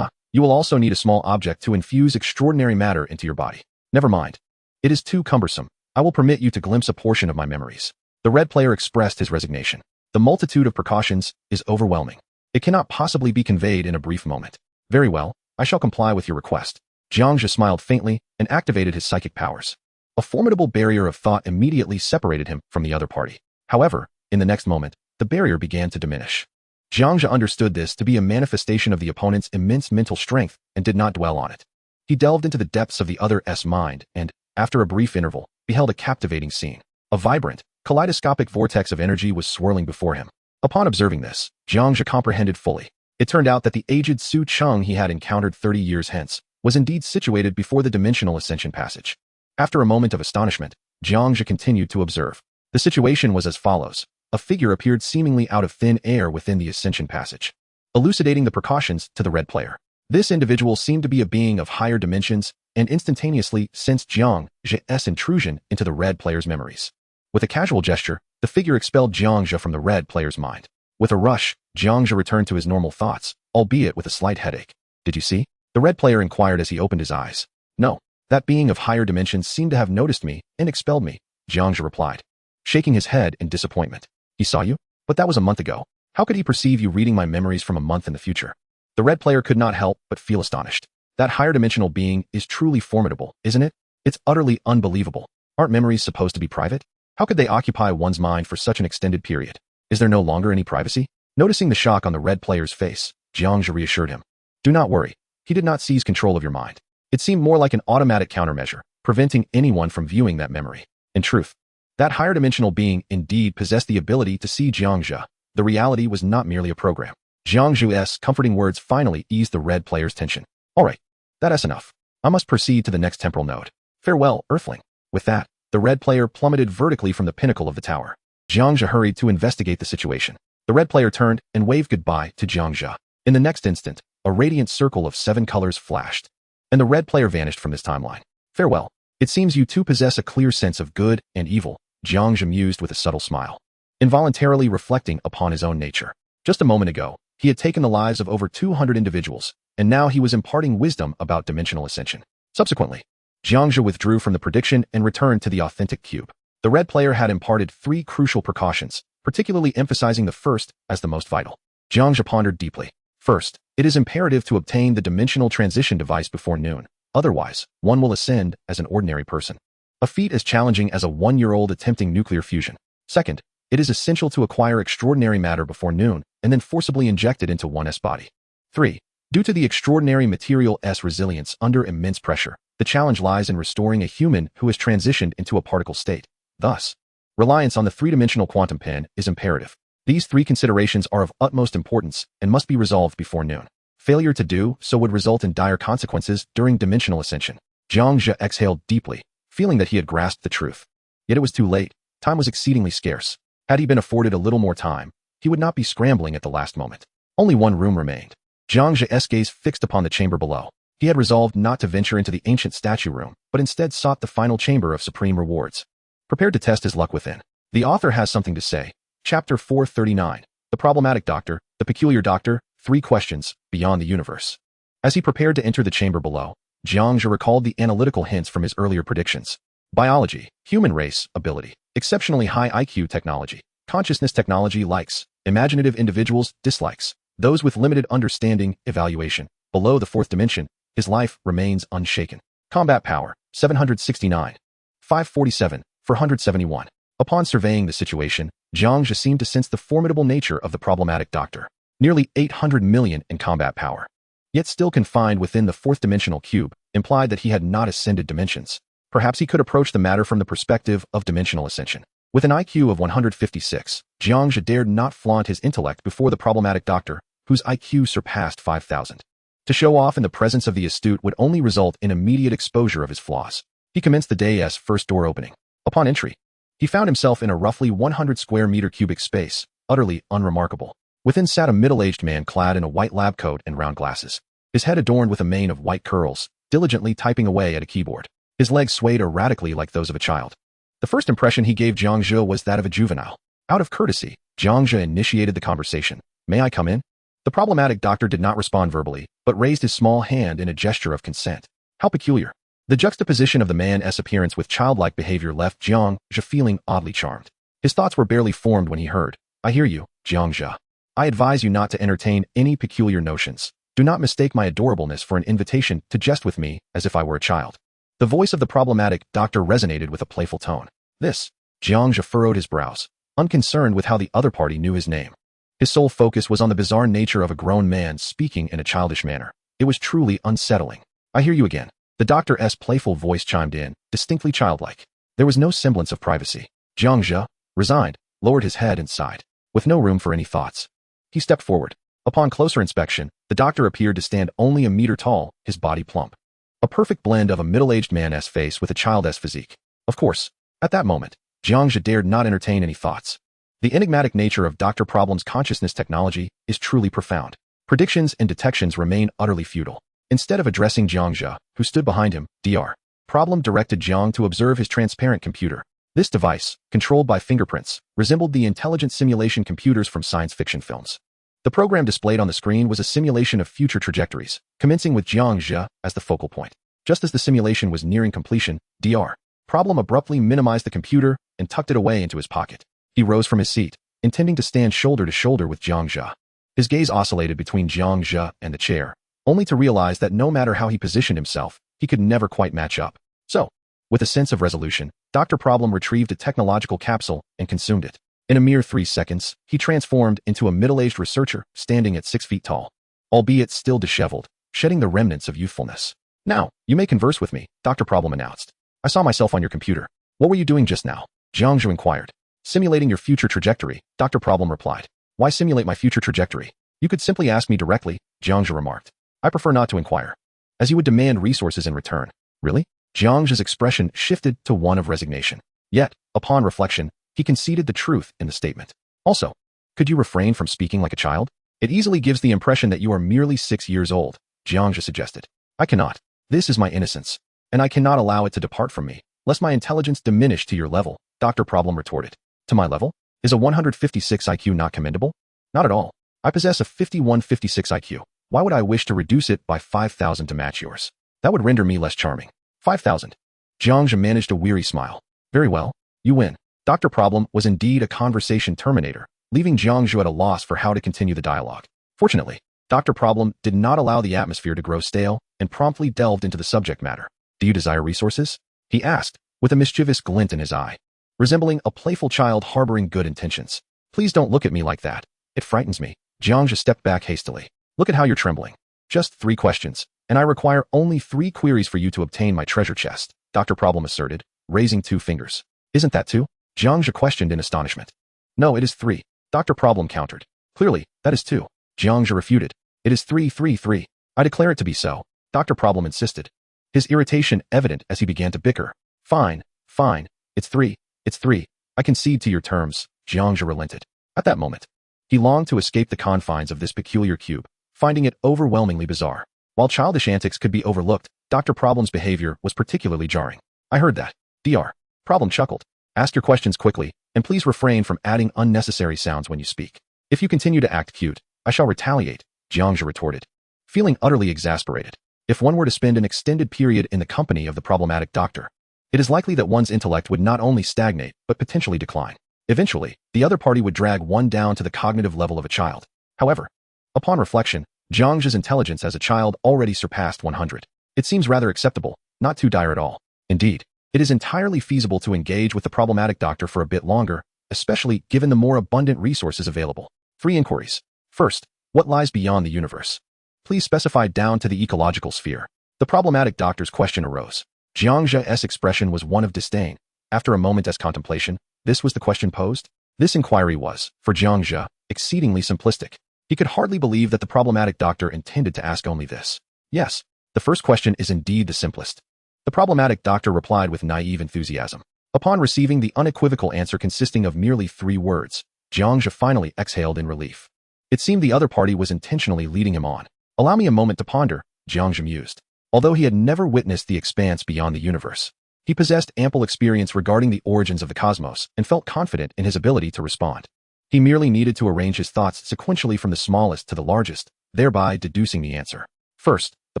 You will also need a small object to infuse extraordinary matter into your body. Never mind. It is too cumbersome. I will permit you to glimpse a portion of my memories. The red player expressed his resignation. The multitude of precautions is overwhelming. It cannot possibly be conveyed in a brief moment. Very well, I shall comply with your request. Jiang Zhe smiled faintly and activated his psychic powers. A formidable barrier of thought immediately separated him from the other party. However, in the next moment, the barrier began to diminish. Jiang Zhe understood this to be a manifestation of the opponent's immense mental strength and did not dwell on it. He delved into the depths of the other's mind and, after a brief interval, beheld a captivating scene. A vibrant, kaleidoscopic vortex of energy was swirling before him. Upon observing this, Jiang Zhe comprehended fully. It turned out that the aged Su Cheng he had encountered 30 years hence was indeed situated before the dimensional ascension passage. After a moment of astonishment, Jiang Zhe continued to observe. The situation was as follows. A figure appeared seemingly out of thin air within the ascension passage, elucidating the precautions to the red player. This individual seemed to be a being of higher dimensions and instantaneously sensed Jiang Zhe's intrusion into the red player's memories. With a casual gesture, the figure expelled Jiang Zhe from the red player's mind. With a rush, Jiang Zhe returned to his normal thoughts, albeit with a slight headache. Did you see? The red player inquired as he opened his eyes. No. That being of higher dimensions seemed to have noticed me and expelled me, Jiang Zhe replied, shaking his head in disappointment. He saw you? But that was a month ago. How could he perceive you reading my memories from a month in the future? The red player could not help but feel astonished. That higher dimensional being is truly formidable, isn't it? It's utterly unbelievable. Aren't memories supposed to be private? How could they occupy one's mind for such an extended period? Is there no longer any privacy? Noticing the shock on the red player's face, Jiang Zhe reassured him. Do not worry. He did not seize control of your mind. It seemed more like an automatic countermeasure, preventing anyone from viewing that memory. In truth, that higher dimensional being indeed possessed the ability to see Jiang Zhe. The reality was not merely a program. Jiang Zhe's comforting words finally eased the red player's tension. All right, that's enough. I must proceed to the next temporal node. Farewell, Earthling. With that, the red player plummeted vertically from the pinnacle of the tower. Jiang Zhe hurried to investigate the situation. The red player turned and waved goodbye to Jiang Zhe. In the next instant, a radiant circle of 7 colors flashed, and the red player vanished from this timeline. Farewell. It seems you two possess a clear sense of good and evil, Jiang Zhe mused with a subtle smile, involuntarily reflecting upon his own nature. Just a moment ago, he had taken the lives of over 200 individuals, and now he was imparting wisdom about dimensional ascension. Subsequently, Jiang Zhe withdrew from the prediction and returned to the authentic cube. The red player had imparted 3 crucial precautions, particularly emphasizing the first as the most vital. Jiang Zhe pondered deeply. First, it is imperative to obtain the dimensional transition device before noon. Otherwise, one will ascend as an ordinary person, a feat as challenging as a 1-year-old attempting nuclear fusion. Second, it is essential to acquire extraordinary matter before noon and then forcibly inject it into one's body. 3. Due to the extraordinary material's resilience under immense pressure, the challenge lies in restoring a human who has transitioned into a particle state. Thus, reliance on the 3-dimensional quantum pen is imperative. These 3 considerations are of utmost importance and must be resolved before noon. Failure to do so would result in dire consequences during dimensional ascension. Jiang Zhe exhaled deeply, feeling that he had grasped the truth. Yet it was too late. Time was exceedingly scarce. Had he been afforded a little more time, he would not be scrambling at the last moment. Only one room remained. Jiang Zhe's gaze fixed upon the chamber below. He had resolved not to venture into the ancient statue room, but instead sought the final chamber of supreme rewards. Prepared to test his luck within. The author has something to say. Chapter 439. The Problematic Doctor, the Peculiar Doctor, 3 Questions, Beyond the Universe. As he prepared to enter the chamber below, Jiang Zhe recalled the analytical hints from his earlier predictions. Biology, human race, ability, exceptionally high IQ technology, consciousness technology likes, imaginative individuals dislikes, those with limited understanding evaluation. Below the 4th dimension, his life remains unshaken. Combat power, 769. 547, 471. Upon surveying the situation, Jiang Zhe seemed to sense the formidable nature of the problematic doctor. Nearly 800 million in combat power. Yet still confined within the 4th dimensional cube, implied that he had not ascended dimensions. Perhaps he could approach the matter from the perspective of dimensional ascension. With an IQ of 156, Jiang Zhe dared not flaunt his intellect before the problematic doctor, whose IQ surpassed 5,000. To show off in the presence of the astute would only result in immediate exposure of his flaws. He commenced the day's first door opening. Upon entry, he found himself in a roughly 100 square meter cubic space, utterly unremarkable. Within sat a middle-aged man clad in a white lab coat and round glasses, his head adorned with a mane of white curls, diligently typing away at a keyboard. His legs swayed erratically like those of a child. The first impression he gave Jiang Zhe was that of a juvenile. Out of courtesy, Jiang Zhe initiated the conversation. May I come in? The problematic doctor did not respond verbally, but raised his small hand in a gesture of consent. How peculiar. The juxtaposition of the man's appearance with childlike behavior left Jiang Zhe feeling oddly charmed. His thoughts were barely formed when he heard, I hear you, Jiang Zhe. I advise you not to entertain any peculiar notions. Do not mistake my adorableness for an invitation to jest with me as if I were a child. The voice of the problematic doctor resonated with a playful tone. This, Jiang Zhe furrowed his brows, unconcerned with how the other party knew his name. His sole focus was on the bizarre nature of a grown man speaking in a childish manner. It was truly unsettling. I hear you again. The doctor's playful voice chimed in, distinctly childlike. There was no semblance of privacy. Jiang Zhe, resigned, lowered his head and sighed, with no room for any thoughts. He stepped forward. Upon closer inspection, the doctor appeared to stand only a meter tall, his body plump. A perfect blend of a middle-aged man's face with a child's physique. Of course, at that moment, Jiang Zhe dared not entertain any thoughts. The enigmatic nature of Dr. Problem's consciousness technology is truly profound. Predictions and detections remain utterly futile. Instead of addressing Jiang Zhe, who stood behind him, Dr. Problem directed Jiang to observe his transparent computer. This device, controlled by fingerprints, resembled the intelligent simulation computers from science fiction films. The program displayed on the screen was a simulation of future trajectories, commencing with Jiang Zhe as the focal point. Just as the simulation was nearing completion, Dr. Problem abruptly minimized the computer and tucked it away into his pocket. He rose from his seat, intending to stand shoulder to shoulder with Jiang Zhe. His gaze oscillated between Jiang Zhe and the chair, only to realize that no matter how he positioned himself, he could never quite match up. So, with a sense of resolution, Dr. Problem retrieved a technological capsule and consumed it. In a mere 3 seconds, he transformed into a middle-aged researcher standing at 6 feet tall, albeit still disheveled, shedding the remnants of youthfulness. Now, you may converse with me, Dr. Problem announced. I saw myself on your computer. What were you doing just now? Jiang Zhe inquired. Simulating your future trajectory, Dr. Problem replied. Why simulate my future trajectory? You could simply ask me directly, Jiang Zhe remarked. I prefer not to inquire, as you would demand resources in return. Really? Jiang Zhe's expression shifted to one of resignation. Yet, upon reflection, he conceded the truth in the statement. Also, could you refrain from speaking like a child? It easily gives the impression that you are merely 6 years old, Jiang Zhe suggested. I cannot. This is my innocence, and I cannot allow it to depart from me, lest my intelligence diminish to your level, Dr. Problem retorted. To my level? Is a 156 IQ not commendable? Not at all. I possess a 5156 IQ. Why would I wish to reduce it by 5,000 to match yours? That would render me less charming. 5,000. Jiang Zhe managed a weary smile. Very well, you win. Dr. Problem was indeed a conversation terminator, leaving Jiang Zhe at a loss for how to continue the dialogue. Fortunately, Dr. Problem did not allow the atmosphere to grow stale and promptly delved into the subject matter. Do you desire resources? He asked, with a mischievous glint in his eye, resembling a playful child harboring good intentions. Please don't look at me like that. It frightens me. Jiang Zhe stepped back hastily. Look at how you're trembling. Just 3 questions, and I require only 3 queries for you to obtain my treasure chest, Dr. Problem asserted, raising 2 fingers. Isn't that 2? Jiang Zhe questioned in astonishment. No, it is 3, Dr. Problem countered. Clearly, that is 2. Jiang Zhe refuted. It is 3, 3, 3. I declare it to be so, Dr. Problem insisted, his irritation evident as he began to bicker. Fine, fine, it's 3, it's 3. I concede to your terms, Jiang Zhe relented. At that moment, he longed to escape the confines of this peculiar cube, finding it overwhelmingly bizarre. While childish antics could be overlooked, Dr. Problem's behavior was particularly jarring. I heard that. Dr. Problem chuckled. Ask your questions quickly, and please refrain from adding unnecessary sounds when you speak. If you continue to act cute, I shall retaliate, Jiang Zhe retorted, feeling utterly exasperated. If one were to spend an extended period in the company of the problematic doctor, it is likely that one's intellect would not only stagnate, but potentially decline. Eventually, the other party would drag one down to the cognitive level of a child. However, upon reflection, Jiang Zhe's intelligence as a child already surpassed 100. It seems rather acceptable, not too dire at all. Indeed, it is entirely feasible to engage with the problematic doctor for a bit longer, especially given the more abundant resources available. 3 inquiries. First, what lies beyond the universe? Please specify down to the ecological sphere. The problematic doctor's question arose. Jiang Zhe's expression was one of disdain. After a moment's contemplation, this was the question posed? This inquiry was, for Jiang Zhe, exceedingly simplistic. He could hardly believe that the problematic doctor intended to ask only this. Yes, the first question is indeed the simplest. The problematic doctor replied with naive enthusiasm. Upon receiving the unequivocal answer consisting of merely 3 words, Jiang Zhe finally exhaled in relief. It seemed the other party was intentionally leading him on. Allow me a moment to ponder, Jiang Zhe mused. Although he had never witnessed the expanse beyond the universe, he possessed ample experience regarding the origins of the cosmos and felt confident in his ability to respond. He merely needed to arrange his thoughts sequentially from the smallest to the largest, thereby deducing the answer. First, the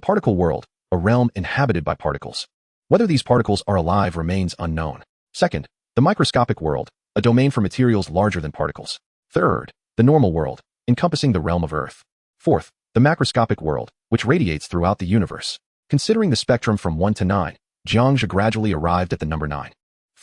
particle world, a realm inhabited by particles. Whether these particles are alive remains unknown. Second, the microscopic world, a domain for materials larger than particles. Third, the normal world, encompassing the realm of Earth. Fourth, the macroscopic world, which radiates throughout the universe. Considering the spectrum from 1 to 9, Jiang Zhe gradually arrived at the number 9.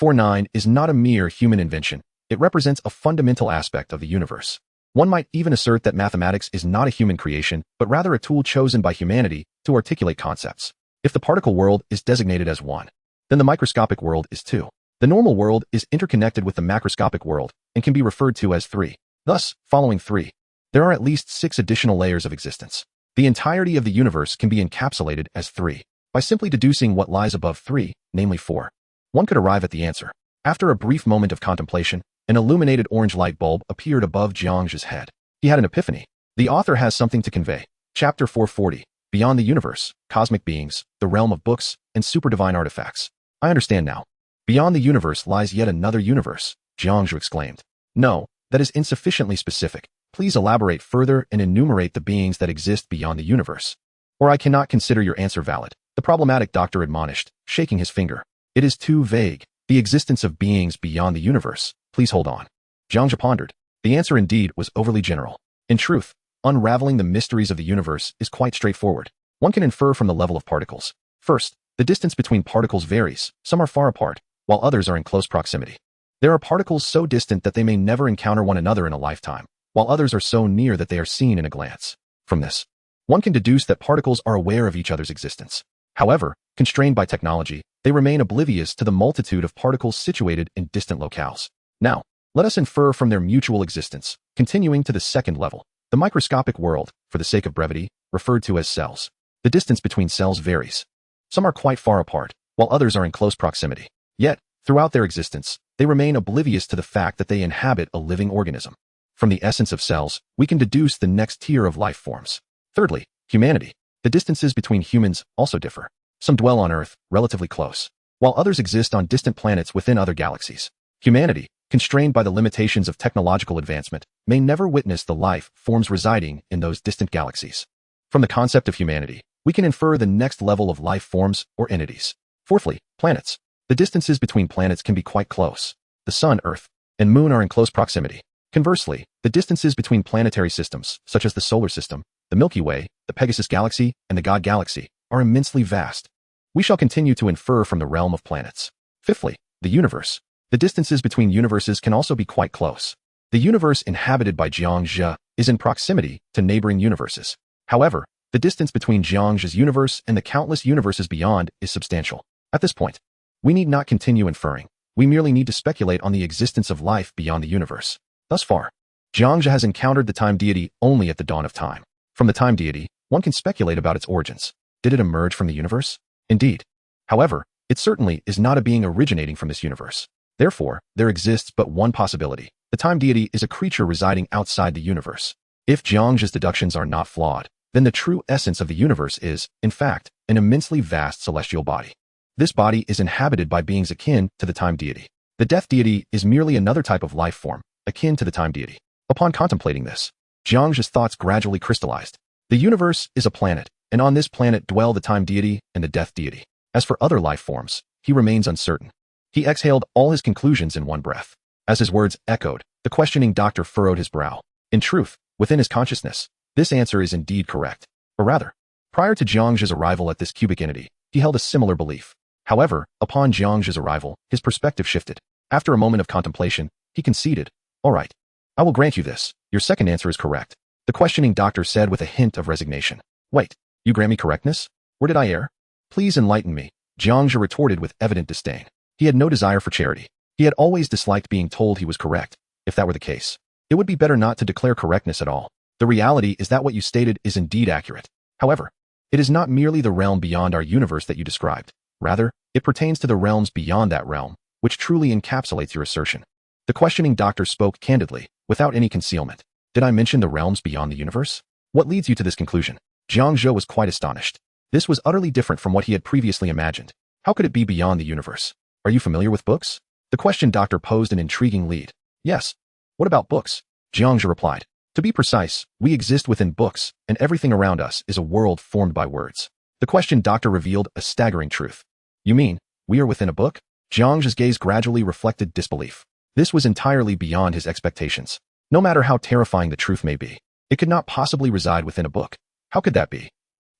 9 is not a mere human invention. It represents a fundamental aspect of the universe. One might even assert that mathematics is not a human creation, but rather a tool chosen by humanity to articulate concepts. If the particle world is designated as 1, then the microscopic world is 2. The normal world is interconnected with the macroscopic world and can be referred to as 3. Thus, following 3, there are at least 6 additional layers of existence. The entirety of the universe can be encapsulated as 3. By simply deducing what lies above 3, namely 4, one could arrive at the answer. After a brief moment of contemplation, an illuminated orange light bulb appeared above Jiang Zhe's head. He had an epiphany. The author has something to convey. Chapter 440. Beyond the universe, cosmic beings, the realm of books, and superdivine artifacts. I understand now. Beyond the universe lies yet another universe, Jiang Zhe exclaimed. No, that is insufficiently specific. Please elaborate further and enumerate the beings that exist beyond the universe. Or I cannot consider your answer valid, the problematic doctor admonished, shaking his finger. It is too vague. The existence of beings beyond the universe. Please hold on. Jiang Zhe pondered. The answer indeed was overly general. In truth, unraveling the mysteries of the universe is quite straightforward. One can infer from the level of particles. First, the distance between particles varies. Some are far apart, while others are in close proximity. There are particles so distant that they may never encounter one another in a lifetime, while others are so near that they are seen in a glance. From this, one can deduce that particles are aware of each other's existence. However, constrained by technology, they remain oblivious to the multitude of particles situated in distant locales. Now, let us infer from their mutual existence, continuing to the second level, the microscopic world, for the sake of brevity, referred to as cells. The distance between cells varies. Some are quite far apart, while others are in close proximity. Yet, throughout their existence, they remain oblivious to the fact that they inhabit a living organism. From the essence of cells, we can deduce the next tier of life forms. Thirdly, humanity. The distances between humans also differ. Some dwell on Earth, relatively close, while others exist on distant planets within other galaxies. Humanity, constrained by the limitations of technological advancement, may never witness the life forms residing in those distant galaxies. From the concept of humanity, we can infer the next level of life forms or entities. Fourthly, planets. The distances between planets can be quite close. The Sun, Earth, and Moon are in close proximity. Conversely, the distances between planetary systems, such as the Solar System, the Milky Way, the Pegasus Galaxy, and the God Galaxy, are immensely vast. We shall continue to infer from the realm of planets. Fifthly, the universe. The distances between universes can also be quite close. The universe inhabited by Jiang Zhe is in proximity to neighboring universes. However, the distance between Jiang Zhe's universe and the countless universes beyond is substantial. At this point, we need not continue inferring. We merely need to speculate on the existence of life beyond the universe. Thus far, Jiang Zhe has encountered the time deity only at the dawn of time. From the time deity, one can speculate about its origins. Did it emerge from the universe? Indeed. However, it certainly is not a being originating from this universe. Therefore, there exists but one possibility. The time deity is a creature residing outside the universe. If Jiang Zhe's deductions are not flawed, then the true essence of the universe is, in fact, an immensely vast celestial body. This body is inhabited by beings akin to the time deity. The death deity is merely another type of life form, akin to the time deity. Upon contemplating this, Jiang Zhe's thoughts gradually crystallized. The universe is a planet, and on this planet dwell the time deity and the death deity. As for other life forms, he remains uncertain. He exhaled all his conclusions in one breath. As his words echoed, the questioning doctor furrowed his brow. In truth, within his consciousness, this answer is indeed correct. Or rather, prior to Jiang Zhe's arrival at this cubic entity, he held a similar belief. However, upon Jiang Zhe's arrival, his perspective shifted. After a moment of contemplation, he conceded. All right. I will grant you this. Your second answer is correct. The questioning doctor said with a hint of resignation. Wait, you grant me correctness? Where did I err? Please enlighten me, Jiang Zhe retorted with evident disdain. He had no desire for charity. He had always disliked being told he was correct. If that were the case, it would be better not to declare correctness at all. The reality is that what you stated is indeed accurate. However, it is not merely the realm beyond our universe that you described. Rather, it pertains to the realms beyond that realm, which truly encapsulates your assertion. The questioning doctor spoke candidly, without any concealment. Did I mention the realms beyond the universe? What leads you to this conclusion? Jiang Zhe was quite astonished. This was utterly different from what he had previously imagined. How could it be beyond the universe? Are you familiar with books? The question doctor posed an intriguing lead. Yes. What about books? Jiang Zhe replied. To be precise, we exist within books, and everything around us is a world formed by words. The question doctor revealed a staggering truth. You mean, we are within a book? Jiang Zhe's gaze gradually reflected disbelief. This was entirely beyond his expectations. No matter how terrifying the truth may be, it could not possibly reside within a book. How could that be?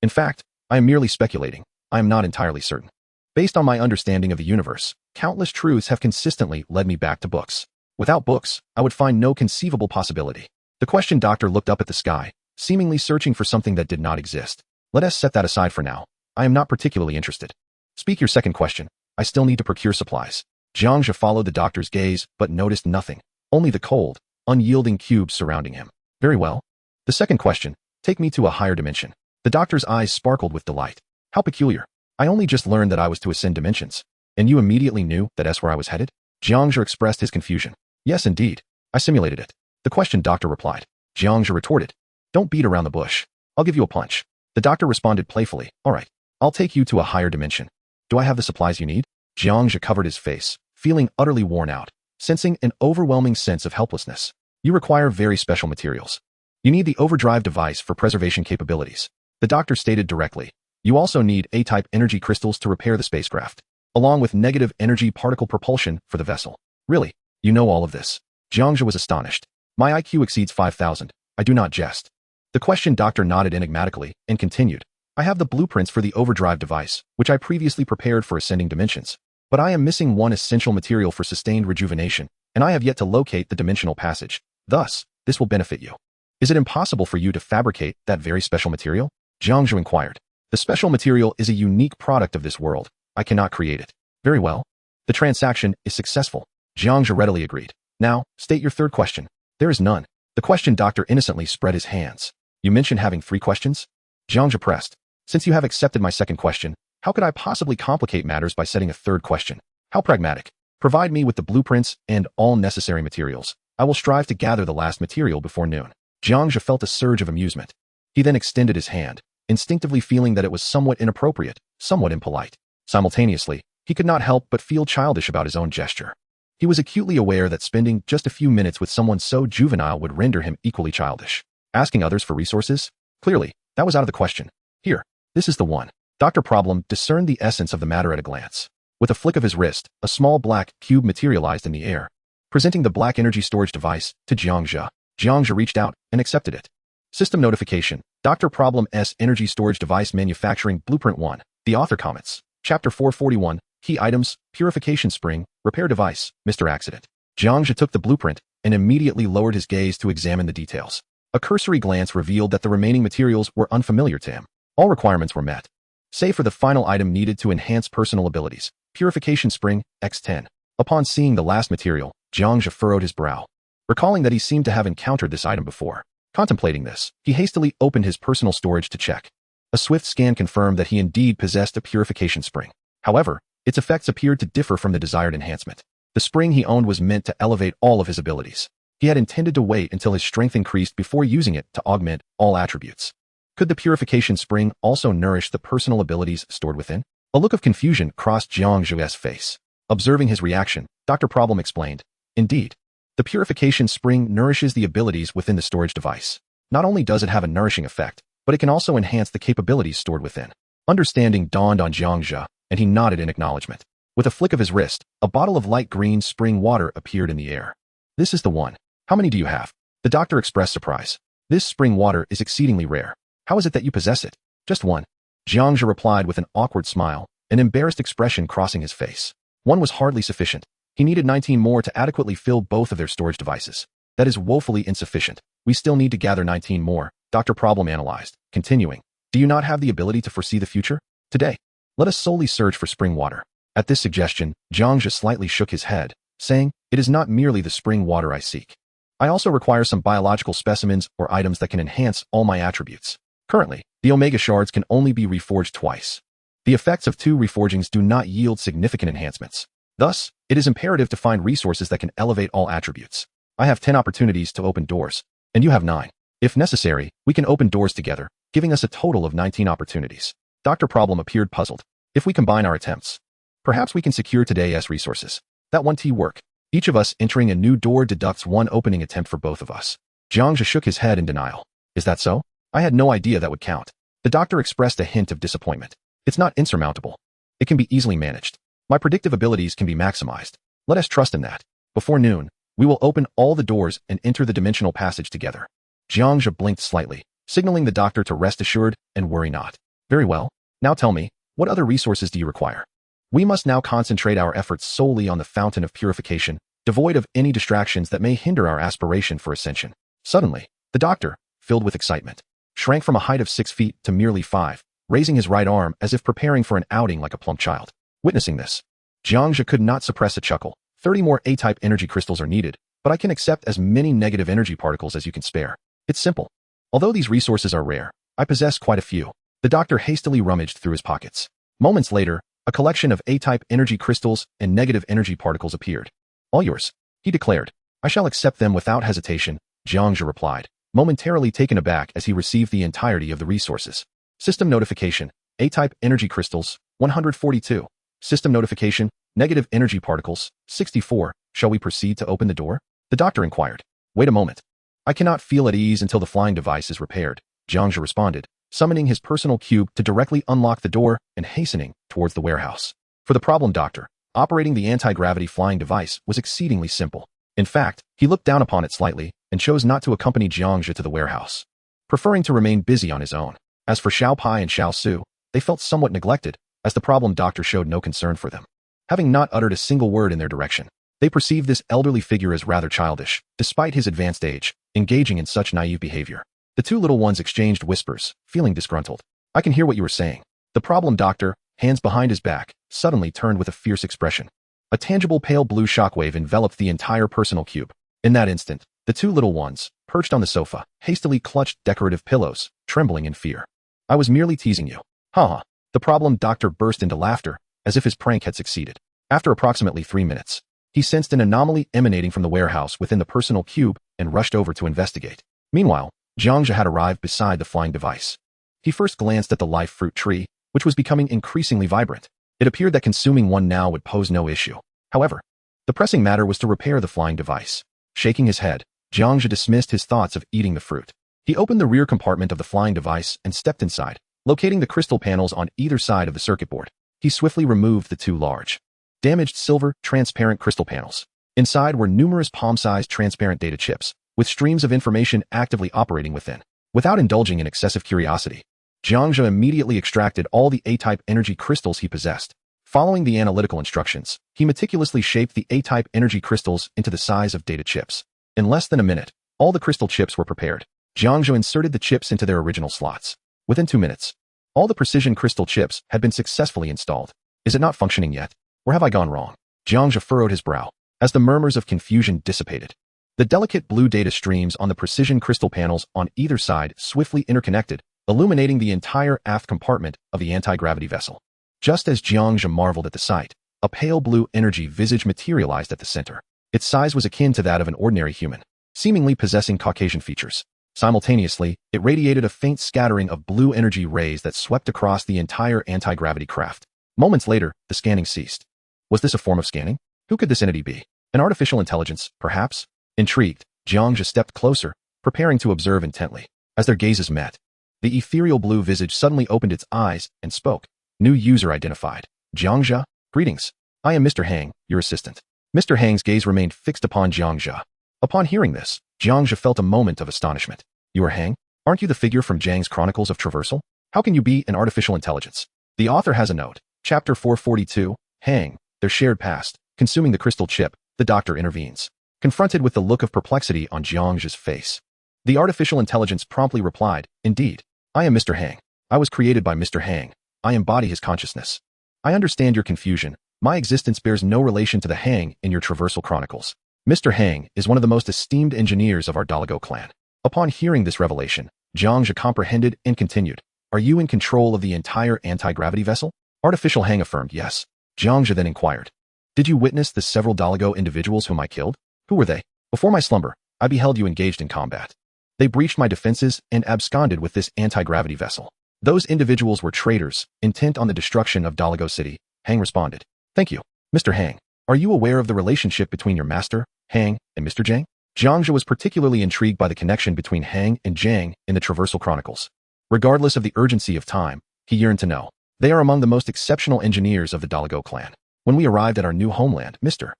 In fact, I am merely speculating. I am not entirely certain. Based on my understanding of the universe, countless truths have consistently led me back to books. Without books, I would find no conceivable possibility. The question doctor looked up at the sky, seemingly searching for something that did not exist. Let us set that aside for now. I am not particularly interested. Speak your second question. I still need to procure supplies. Jiang Zhe followed the doctor's gaze, but noticed nothing. Only the cold, unyielding cubes surrounding him. Very well. The second question. Take me to a higher dimension. The doctor's eyes sparkled with delight. How peculiar. I only just learned that I was to ascend dimensions. And you immediately knew that that's where I was headed? Jiang Zhe expressed his confusion. Yes, indeed. I simulated it. The question doctor replied. Jiang Zhe retorted. Don't beat around the bush. I'll give you a punch. The doctor responded playfully. All right. I'll take you to a higher dimension. Do I have the supplies you need? Jiang Zhe covered his face, feeling utterly worn out, sensing an overwhelming sense of helplessness. You require very special materials. You need the overdrive device for preservation capabilities. The doctor stated directly. You also need A-type energy crystals to repair the spacecraft, along with negative energy particle propulsion for the vessel. Really? You know all of this? Jiang Zhe was astonished. My IQ exceeds 5,000. I do not jest. The question doctor nodded enigmatically and continued. I have the blueprints for the overdrive device, which I previously prepared for ascending dimensions. But I am missing one essential material for sustained rejuvenation, and I have yet to locate the dimensional passage. Thus, this will benefit you. Is it impossible for you to fabricate that very special material? Jiang Zhe inquired. The special material is a unique product of this world. I cannot create it. Very well. The transaction is successful. Jiang Zhe readily agreed. Now, state your third question. There is none. The question doctor innocently spread his hands. You mentioned having 3 questions? Jiang Zhe pressed. Since you have accepted my second question, how could I possibly complicate matters by setting a third question? How pragmatic. Provide me with the blueprints and all necessary materials. I will strive to gather the last material before noon. Jiang Zhe felt a surge of amusement. He then extended his hand, instinctively feeling that it was somewhat inappropriate, somewhat impolite. Simultaneously, he could not help but feel childish about his own gesture. He was acutely aware that spending just a few minutes with someone so juvenile would render him equally childish. Asking others for resources? Clearly, that was out of the question. Here, this is the one. Dr. Problem discerned the essence of the matter at a glance. With a flick of his wrist, a small black cube materialized in the air, presenting the black energy storage device to Jiang Zhe. Jiang Zhe reached out and accepted it. System notification. Dr. Problem S Energy Storage Device Manufacturing Blueprint 1. The author comments. Chapter 441. Key items, purification spring, repair device, Mr. Accident. Jiang Zhe took the blueprint and immediately lowered his gaze to examine the details. A cursory glance revealed that the remaining materials were unfamiliar to him. All requirements were met, save for the final item needed to enhance personal abilities, purification spring, X10. Upon seeing the last material, Jiang Zhe furrowed his brow, recalling that he seemed to have encountered this item before. Contemplating this, he hastily opened his personal storage to check. A swift scan confirmed that he indeed possessed a purification spring. However, its effects appeared to differ from the desired enhancement. The spring he owned was meant to elevate all of his abilities. He had intended to wait until his strength increased before using it to augment all attributes. Could the purification spring also nourish the personal abilities stored within? A look of confusion crossed Jiang Zhe's face. Observing his reaction, Dr. Problem explained. Indeed, the purification spring nourishes the abilities within the storage device. Not only does it have a nourishing effect, but it can also enhance the capabilities stored within. Understanding dawned on Jiang Zhe, and he nodded in acknowledgement. With a flick of his wrist, a bottle of light green spring water appeared in the air. This is the one. How many do you have? The doctor expressed surprise. This spring water is exceedingly rare. How is it that you possess it? Just one. Jiang Zhe replied with an awkward smile, an embarrassed expression crossing his face. One was hardly sufficient. He needed 19 more to adequately fill both of their storage devices. That is woefully insufficient. We still need to gather 19 more, Dr. Problem analyzed, continuing. Do you not have the ability to foresee the future? Today, let us solely search for spring water. At this suggestion, Jiang Zhe slightly shook his head, saying, it is not merely the spring water I seek. I also require some biological specimens or items that can enhance all my attributes. Currently, the Omega shards can only be reforged twice. The effects of 2 reforgings do not yield significant enhancements. Thus, it is imperative to find resources that can elevate all attributes. I have 10 opportunities to open doors, and you have 9. If necessary, we can open doors together, giving us a total of 19 opportunities. Dr. Problem appeared puzzled. If we combine our attempts, perhaps we can secure today's resources. That won't work. Each of us entering a new door deducts 1 opening attempt for both of us. Jiang Zhe shook his head in denial. Is that so? I had no idea that would count. The doctor expressed a hint of disappointment. It's not insurmountable. It can be easily managed. My predictive abilities can be maximized. Let us trust in that. Before noon, we will open all the doors and enter the dimensional passage together. Jiang Zhe blinked slightly, signaling the doctor to rest assured and worry not. Very well. Now tell me, what other resources do you require? We must now concentrate our efforts solely on the fountain of purification, devoid of any distractions that may hinder our aspiration for ascension. Suddenly, the doctor, filled with excitement, shrank from a height of 6 feet to merely 5, raising his right arm as if preparing for an outing like a plump child. Witnessing this, Jiang Zhe could not suppress a chuckle. 30 more A-type energy crystals are needed, but I can accept as many negative energy particles as you can spare. It's simple. Although these resources are rare, I possess quite a few. The doctor hastily rummaged through his pockets. Moments later, a collection of A-type energy crystals and negative energy particles appeared. All yours, he declared. I shall accept them without hesitation, Jiang Zhe replied, momentarily taken aback as he received the entirety of the resources. System notification, A-type energy crystals, 142. System notification, negative energy particles, 64. Shall we proceed to open the door? The doctor inquired. Wait a moment. I cannot feel at ease until the flying device is repaired, Jiang Zhe responded, summoning his personal cube to directly unlock the door and hastening towards the warehouse. For the problem doctor, operating the anti-gravity flying device was exceedingly simple. In fact, he looked down upon it slightly and chose not to accompany Jiang Zhe to the warehouse, preferring to remain busy on his own. As for Xiao Pai and Xiao Su, they felt somewhat neglected, as the problem doctor showed no concern for them. Having not uttered a single word in their direction, they perceived this elderly figure as rather childish, despite his advanced age, engaging in such naive behavior. The two little ones exchanged whispers, feeling disgruntled. I can hear what you were saying. The problem doctor, hands behind his back, suddenly turned with a fierce expression. A tangible pale blue shockwave enveloped the entire personal cube. In that instant, the two little ones, perched on the sofa, hastily clutched decorative pillows, trembling in fear. I was merely teasing you. Ha. The problem doctor burst into laughter, as if his prank had succeeded. After approximately 3 minutes, he sensed an anomaly emanating from the warehouse within the personal cube and rushed over to investigate. Meanwhile, Jiang Zhe had arrived beside the flying device. He first glanced at the life fruit tree, which was becoming increasingly vibrant. It appeared that consuming one now would pose no issue. However, the pressing matter was to repair the flying device. Shaking his head, Jiang Zhe dismissed his thoughts of eating the fruit. He opened the rear compartment of the flying device and stepped inside, locating the crystal panels on either side of the circuit board. He swiftly removed the two large, damaged silver, transparent crystal panels. Inside were numerous palm-sized transparent data chips, with streams of information actively operating within. Without indulging in excessive curiosity, Jiang Zhe immediately extracted all the A-type energy crystals he possessed. Following the analytical instructions, he meticulously shaped the A-type energy crystals into the size of data chips. In less than a minute, all the crystal chips were prepared. Jiang Zhe inserted the chips into their original slots. Within 2 minutes, all the precision crystal chips had been successfully installed. Is it not functioning yet? Or have I gone wrong? Jiang Zhe furrowed his brow, as the murmurs of confusion dissipated. The delicate blue data streams on the precision crystal panels on either side swiftly interconnected, illuminating the entire aft compartment of the anti-gravity vessel. Just as Jiang Zhe marveled at the sight, a pale blue energy visage materialized at the center. Its size was akin to that of an ordinary human, seemingly possessing Caucasian features. Simultaneously, it radiated a faint scattering of blue energy rays that swept across the entire anti-gravity craft. Moments later, the scanning ceased. Was this a form of scanning? Who could this entity be? An artificial intelligence, perhaps? Intrigued, Jiang Zhe stepped closer, preparing to observe intently. As their gazes met, the ethereal blue visage suddenly opened its eyes and spoke. New user identified. Jiang Zhe, greetings. I am Mr. Hang, your assistant. Mr. Hang's gaze remained fixed upon Jiang Zhe. Upon hearing this, Jiang Zhe felt a moment of astonishment. You are Hang? Aren't you the figure from Zhang's Chronicles of Traversal? How can you be an artificial intelligence? The author has a note. Chapter 442, Hang, their shared past. Consuming the crystal chip, the doctor intervenes. Confronted with the look of perplexity on Jiang Zhe's face, the artificial intelligence promptly replied, Indeed, I am Mr. Hang. I was created by Mr. Hang. I embody his consciousness. I understand your confusion. My existence bears no relation to the Hang in your Traversal Chronicles. Mr. Hang is one of the most esteemed engineers of our Dalago clan. Upon hearing this revelation, Jiang Zhe comprehended and continued. Are you in control of the entire anti-gravity vessel? Artificial Hang affirmed yes. Jiang Zhe then inquired. Did you witness the several Dalago individuals whom I killed? Who were they? Before my slumber, I beheld you engaged in combat. They breached my defenses and absconded with this anti-gravity vessel. Those individuals were traitors, intent on the destruction of Dalago City, Hang responded. Thank you. Mr. Hang, are you aware of the relationship between your master, Hang, and Mr. Zhang? Jiang Zhe was particularly intrigued by the connection between Hang and Zhang in the Traversal Chronicles. Regardless of the urgency of time, he yearned to know. They are among the most exceptional engineers of the Dalago clan. When we arrived at our new homeland, Mr.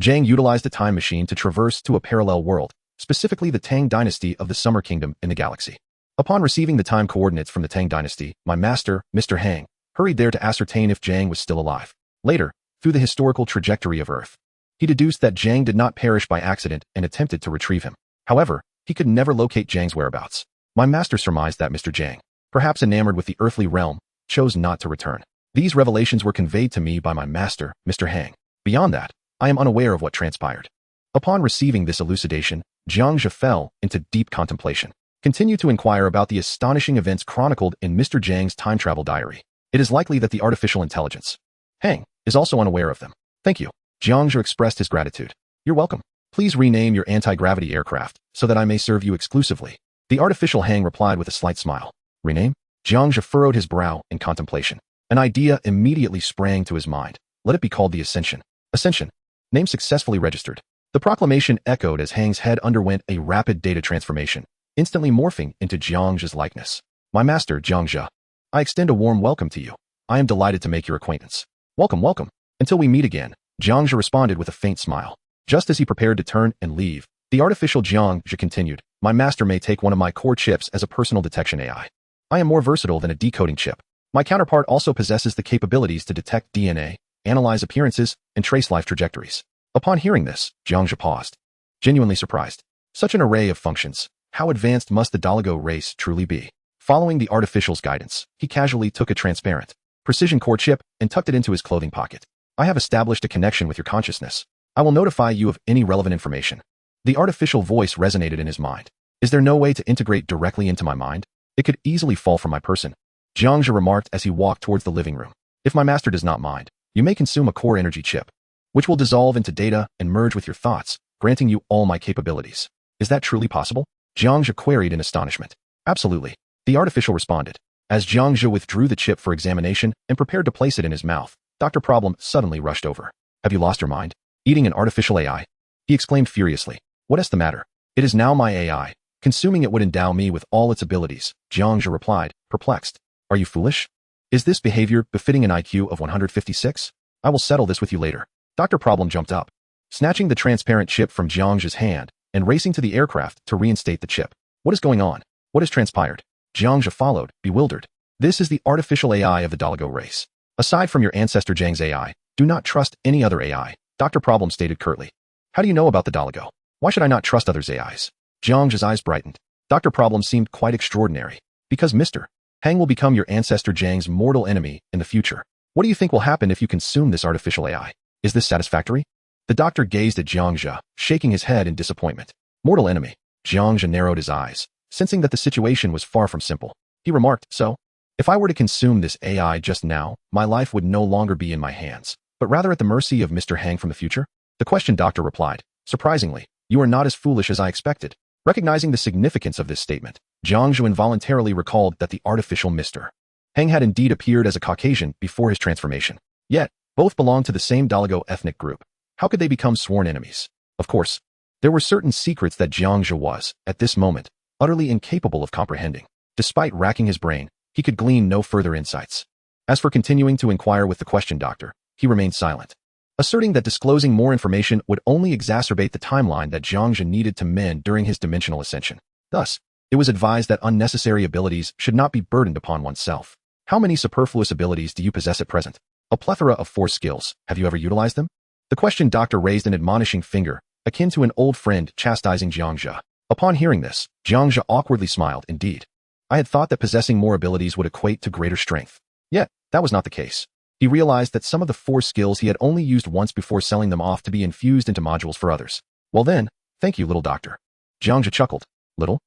Zhang utilized a time machine to traverse to a parallel world, specifically the Tang dynasty of the Summer Kingdom in the galaxy. Upon receiving the time coordinates from the Tang dynasty, my master, Mr. Hang, hurried there to ascertain if Zhang was still alive. Later, through the historical trajectory of Earth, he deduced that Zhang did not perish by accident and attempted to retrieve him. However, he could never locate Zhang's whereabouts. My master surmised that Mr. Zhang, perhaps enamored with the earthly realm, chose not to return. These revelations were conveyed to me by my master, Mr. Hang. Beyond that, I am unaware of what transpired. Upon receiving this elucidation, Jiang Zhe fell into deep contemplation. Continued to inquire about the astonishing events chronicled in Mr. Zhang's time travel diary. It is likely that the artificial intelligence, Hang, is also unaware of them. Thank you. Jiang Zhe expressed his gratitude. You're welcome. Please rename your anti-gravity aircraft so that I may serve you exclusively. The artificial Hang replied with a slight smile. Rename? Jiang Zhe furrowed his brow in contemplation. An idea immediately sprang to his mind. Let it be called the Ascension. Ascension. Name successfully registered. The proclamation echoed as Hang's head underwent a rapid data transformation, instantly morphing into Jiang Zhe's likeness. My master, Jiang Zhe. I extend a warm welcome to you. I am delighted to make your acquaintance. Welcome, welcome. Until we meet again, Jiang Zhe responded with a faint smile. Just as he prepared to turn and leave, the artificial Jiang Zhe continued, my master may take one of my core chips as a personal detection AI. I am more versatile than a decoding chip. My counterpart also possesses the capabilities to detect DNA, analyze appearances, and trace life trajectories. Upon hearing this, Jiang Zhe paused, genuinely surprised. Such an array of functions. How advanced must the Dalago race truly be? Following the artificial's guidance, he casually took a transparent, precision core chip and tucked it into his clothing pocket. I have established a connection with your consciousness. I will notify you of any relevant information. The artificial voice resonated in his mind. Is there no way to integrate directly into my mind? It could easily fall from my person. Jiang Zhe remarked as he walked towards the living room. If my master does not mind, you may consume a core energy chip, which will dissolve into data and merge with your thoughts, granting you all my capabilities. Is that truly possible? Jiang Zhe queried in astonishment. Absolutely. The artificial responded. As Jiang Zhe withdrew the chip for examination and prepared to place it in his mouth, Dr. Problem suddenly rushed over. Have you lost your mind? Eating an artificial AI? He exclaimed furiously. What is the matter? It is now my AI. Consuming it would endow me with all its abilities, Jiang Zhe replied, perplexed. Are you foolish? Is this behavior befitting an IQ of 156? I will settle this with you later. Dr. Problem jumped up, snatching the transparent chip from Jiang Zhe's hand and racing to the aircraft to reinstate the chip. What is going on? What has transpired? Jiang Zhe followed, bewildered. This is the artificial AI of the Dalago race. Aside from your ancestor Jiang's AI, do not trust any other AI, Dr. Problem stated curtly. How do you know about the Dalago? Why should I not trust others' AIs? Jiang Zhe's eyes brightened. Dr. Problem seemed quite extraordinary. Because Mr. Hang will become your ancestor Jiang's mortal enemy in the future. What do you think will happen if you consume this artificial AI? Is this satisfactory? The doctor gazed at Jiang Zhe, shaking his head in disappointment. Mortal enemy. Jiang Zhe narrowed his eyes, sensing that the situation was far from simple. He remarked, so? If I were to consume this AI just now, my life would no longer be in my hands, but rather at the mercy of Mr. Hang from the future? The questioned doctor replied, surprisingly, you are not as foolish as I expected. Recognizing the significance of this statement, Jiang Zhe involuntarily recalled that the artificial Mr. Hang had indeed appeared as a Caucasian before his transformation. Yet, both belonged to the same Dalago ethnic group. How could they become sworn enemies? Of course, there were certain secrets that Jiang Zhe was, at this moment, utterly incapable of comprehending. Despite racking his brain, he could glean no further insights. As for continuing to inquire with the question doctor, he remained silent, asserting that disclosing more information would only exacerbate the timeline that Jiang Zhe needed to mend during his dimensional ascension. Thus, it was advised that unnecessary abilities should not be burdened upon oneself. How many superfluous abilities do you possess at present? A plethora of force skills. Have you ever utilized them? The question doctor raised an admonishing finger, akin to an old friend chastising Jiang Zhe. Upon hearing this, Jiang Zhe awkwardly smiled. Indeed, I had thought that possessing more abilities would equate to greater strength. Yet, that was not the case. He realized that some of the force skills he had only used once before selling them off to be infused into modules for others. Well then, thank you, little doctor. Jiang Zhe chuckled. Little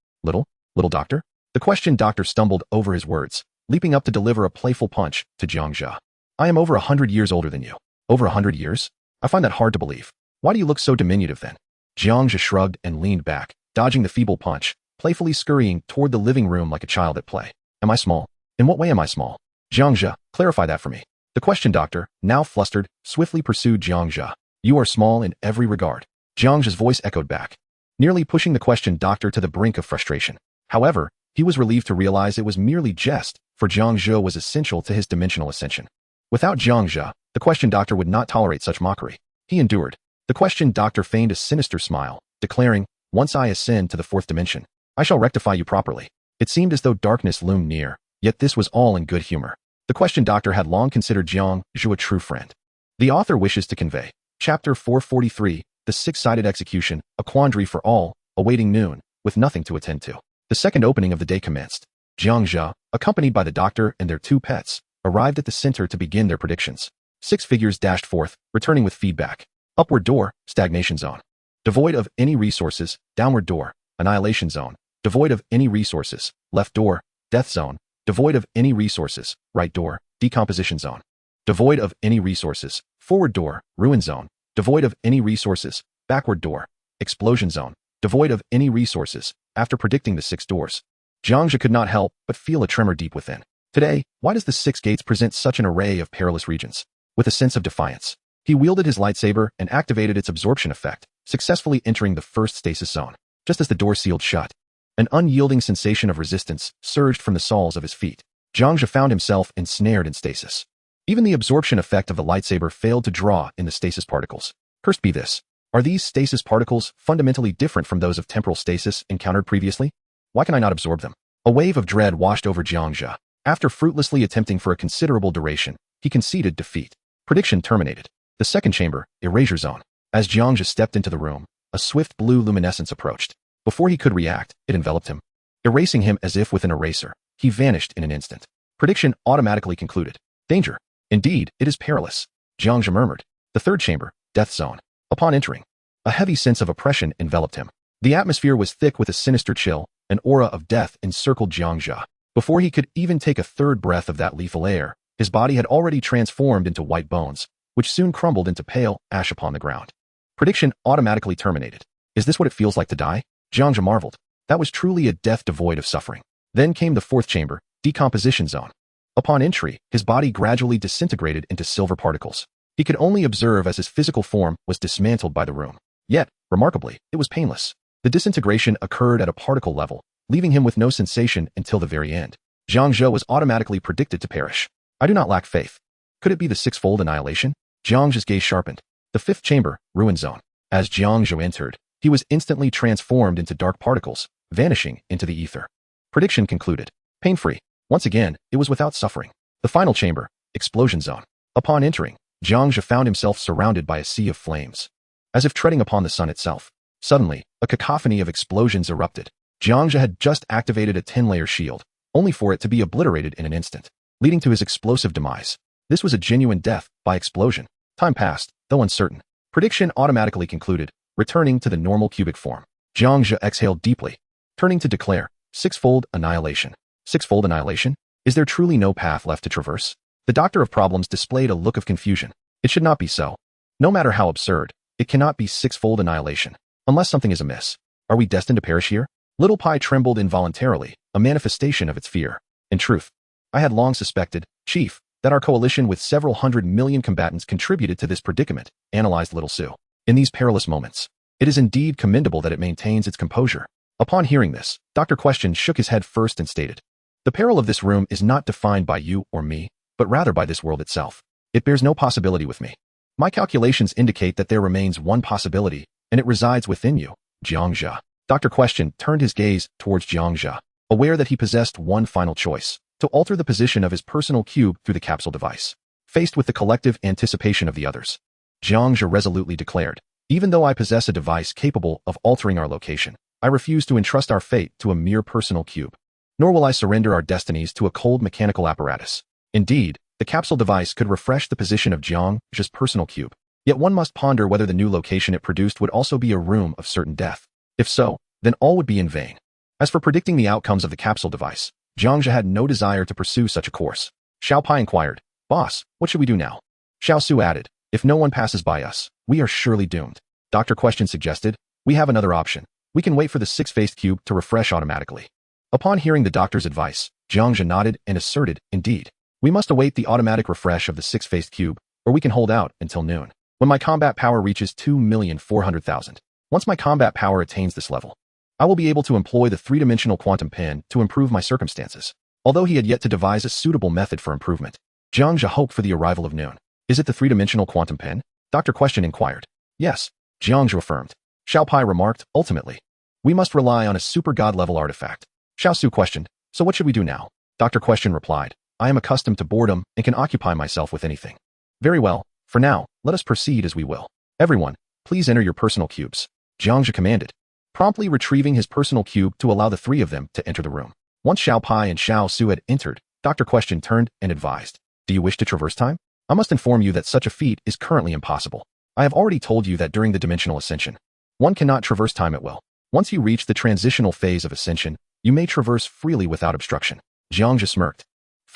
doctor? The questioned doctor stumbled over his words, leaping up to deliver a playful punch to Jiang Zhe. I am over 100 years older than you. Over 100 years? I find that hard to believe. Why do you look so diminutive then? Jiang Zhe shrugged and leaned back, dodging the feeble punch, playfully scurrying toward the living room like a child at play. Am I small? In what way am I small? Jiang Zhe, clarify that for me. The question doctor, now flustered, swiftly pursued Jiang Zhe. You are small in every regard. Jiang Zhe's voice echoed back, nearly pushing the question doctor to the brink of frustration. However, he was relieved to realize it was merely jest, for Jiang Zhe was essential to his dimensional ascension. Without Jiang Zhe, the question doctor would not tolerate such mockery. He endured. The question doctor feigned a sinister smile, declaring, once I ascend to the fourth dimension, I shall rectify you properly. It seemed as though darkness loomed near, yet this was all in good humor. The question doctor had long considered Jiang Zhe a true friend. The author wishes to convey. Chapter 443, The Six-Sided Execution, a quandary for all, awaiting noon, with nothing to attend to. The second opening of the day commenced. Jiang Zhe, accompanied by the doctor and their two pets, arrived at the center to begin their predictions. 6 figures dashed forth, returning with feedback. Upward door, stagnation zone. Devoid of any resources, downward door, annihilation zone. Devoid of any resources, left door, death zone. Devoid of any resources, right door, decomposition zone. Devoid of any resources, forward door, ruin zone. Devoid of any resources, backward door, explosion zone. Devoid of any resources. After predicting the 6 doors, Jiang Zhe could not help but feel a tremor deep within. Today, why does the 6 gates present such an array of perilous regions? With a sense of defiance, he wielded his lightsaber and activated its absorption effect, successfully entering the first stasis zone. Just as the door sealed shut, an unyielding sensation of resistance surged from the soles of his feet. Jiang Zhe found himself ensnared in stasis. Even the absorption effect of the lightsaber failed to draw in the stasis particles. Cursed be this. Are these stasis particles fundamentally different from those of temporal stasis encountered previously? Why can I not absorb them? A wave of dread washed over Jiang Zhe. After fruitlessly attempting for a considerable duration, he conceded defeat. Prediction terminated. The second chamber, erasure zone. As Jiang Zhe stepped into the room, a swift blue luminescence approached. Before he could react, it enveloped him. Erasing him as if with an eraser, he vanished in an instant. Prediction automatically concluded. Danger. Indeed, it is perilous, Jiang Zhe murmured. The third chamber, death zone. Upon entering, a heavy sense of oppression enveloped him. The atmosphere was thick with a sinister chill, an aura of death encircled Jiang Zhe. Before he could even take a third breath of that lethal air, his body had already transformed into white bones, which soon crumbled into pale ash upon the ground. Prediction automatically terminated. Is this what it feels like to die? Jiang Zhe marveled. That was truly a death devoid of suffering. Then came the fourth chamber, decomposition zone. Upon entry, his body gradually disintegrated into silver particles. He could only observe as his physical form was dismantled by the room. Yet, remarkably, it was painless. The disintegration occurred at a particle level, leaving him with no sensation until the very end. Jiang Zhe was automatically predicted to perish. I do not lack faith. Could it be the 6-fold annihilation? Jiang Zhe's gaze sharpened. The fifth chamber, ruin zone. As Jiang Zhe entered, he was instantly transformed into dark particles, vanishing into the ether. Prediction concluded. Pain-free. Once again, it was without suffering. The final chamber, explosion zone. Upon entering, Jiang Zhe found himself surrounded by a sea of flames. As if treading upon the sun itself. Suddenly, a cacophony of explosions erupted. Jiang Zhe had just activated a 10-layer shield, only for it to be obliterated in an instant, leading to his explosive demise. This was a genuine death by explosion. Time passed, though uncertain. Prediction automatically concluded, returning to the normal cubic form. Jiang Zhe exhaled deeply, turning to declare, 6-fold annihilation. 6-fold annihilation? Is there truly no path left to traverse? The Doctor of Problems displayed a look of confusion. It should not be so. No matter how absurd, it cannot be 6-fold annihilation. Unless something is amiss. Are we destined to perish here? Little Pi trembled involuntarily, a manifestation of its fear. In truth, I had long suspected, Chief, that our coalition with several 100 million combatants contributed to this predicament, analyzed Little Sue. In these perilous moments, it is indeed commendable that it maintains its composure. Upon hearing this, Dr. Question shook his head first and stated, the peril of this room is not defined by you or me, but rather by this world itself. It bears no possibility with me. My calculations indicate that there remains one possibility, and it resides within you, Jiang Zhe. Dr. Question turned his gaze towards Jiang Zhe, aware that he possessed one final choice, to alter the position of his personal cube through the capsule device. Faced with the collective anticipation of the others, Jiang Zhe resolutely declared, even though I possess a device capable of altering our location, I refuse to entrust our fate to a mere personal cube. Nor will I surrender our destinies to a cold mechanical apparatus. Indeed, the capsule device could refresh the position of Jiang Zhe's personal cube. Yet one must ponder whether the new location it produced would also be a room of certain death. If so, then all would be in vain. As for predicting the outcomes of the capsule device, Jiang Zhe had no desire to pursue such a course. Xiao Pai inquired, Boss, what should we do now? Xiao Su added, if no one passes by us, we are surely doomed. Dr. Question suggested, we have another option. We can wait for the 6-faced cube to refresh automatically. Upon hearing the doctor's advice, Jiang Zhe nodded and asserted, indeed. We must await the automatic refresh of the 6-faced cube, or we can hold out until noon, when my combat power reaches 2,400,000. Once my combat power attains this level, I will be able to employ the 3-dimensional quantum pen to improve my circumstances. Although he had yet to devise a suitable method for improvement, Jiang Zhe hoped for the arrival of noon. Is it the 3-dimensional quantum pen? Dr. Question inquired. Yes, Jiang Zhe affirmed. Xiao Pai remarked, ultimately, we must rely on a super god-level artifact. Xiao Su questioned, so what should we do now? Dr. Question replied, I am accustomed to boredom and can occupy myself with anything. Very well, for now, let us proceed as we will. Everyone, please enter your personal cubes. Jiang Zhe commanded, promptly retrieving his personal cube to allow the 3 of them to enter the room. Once Xiao Pai and Xiao Su had entered, Dr. Question turned and advised, do you wish to traverse time? I must inform you that such a feat is currently impossible. I have already told you that during the dimensional ascension, one cannot traverse time at will. Once you reach the transitional phase of ascension, you may traverse freely without obstruction. Jiang Zhe smirked.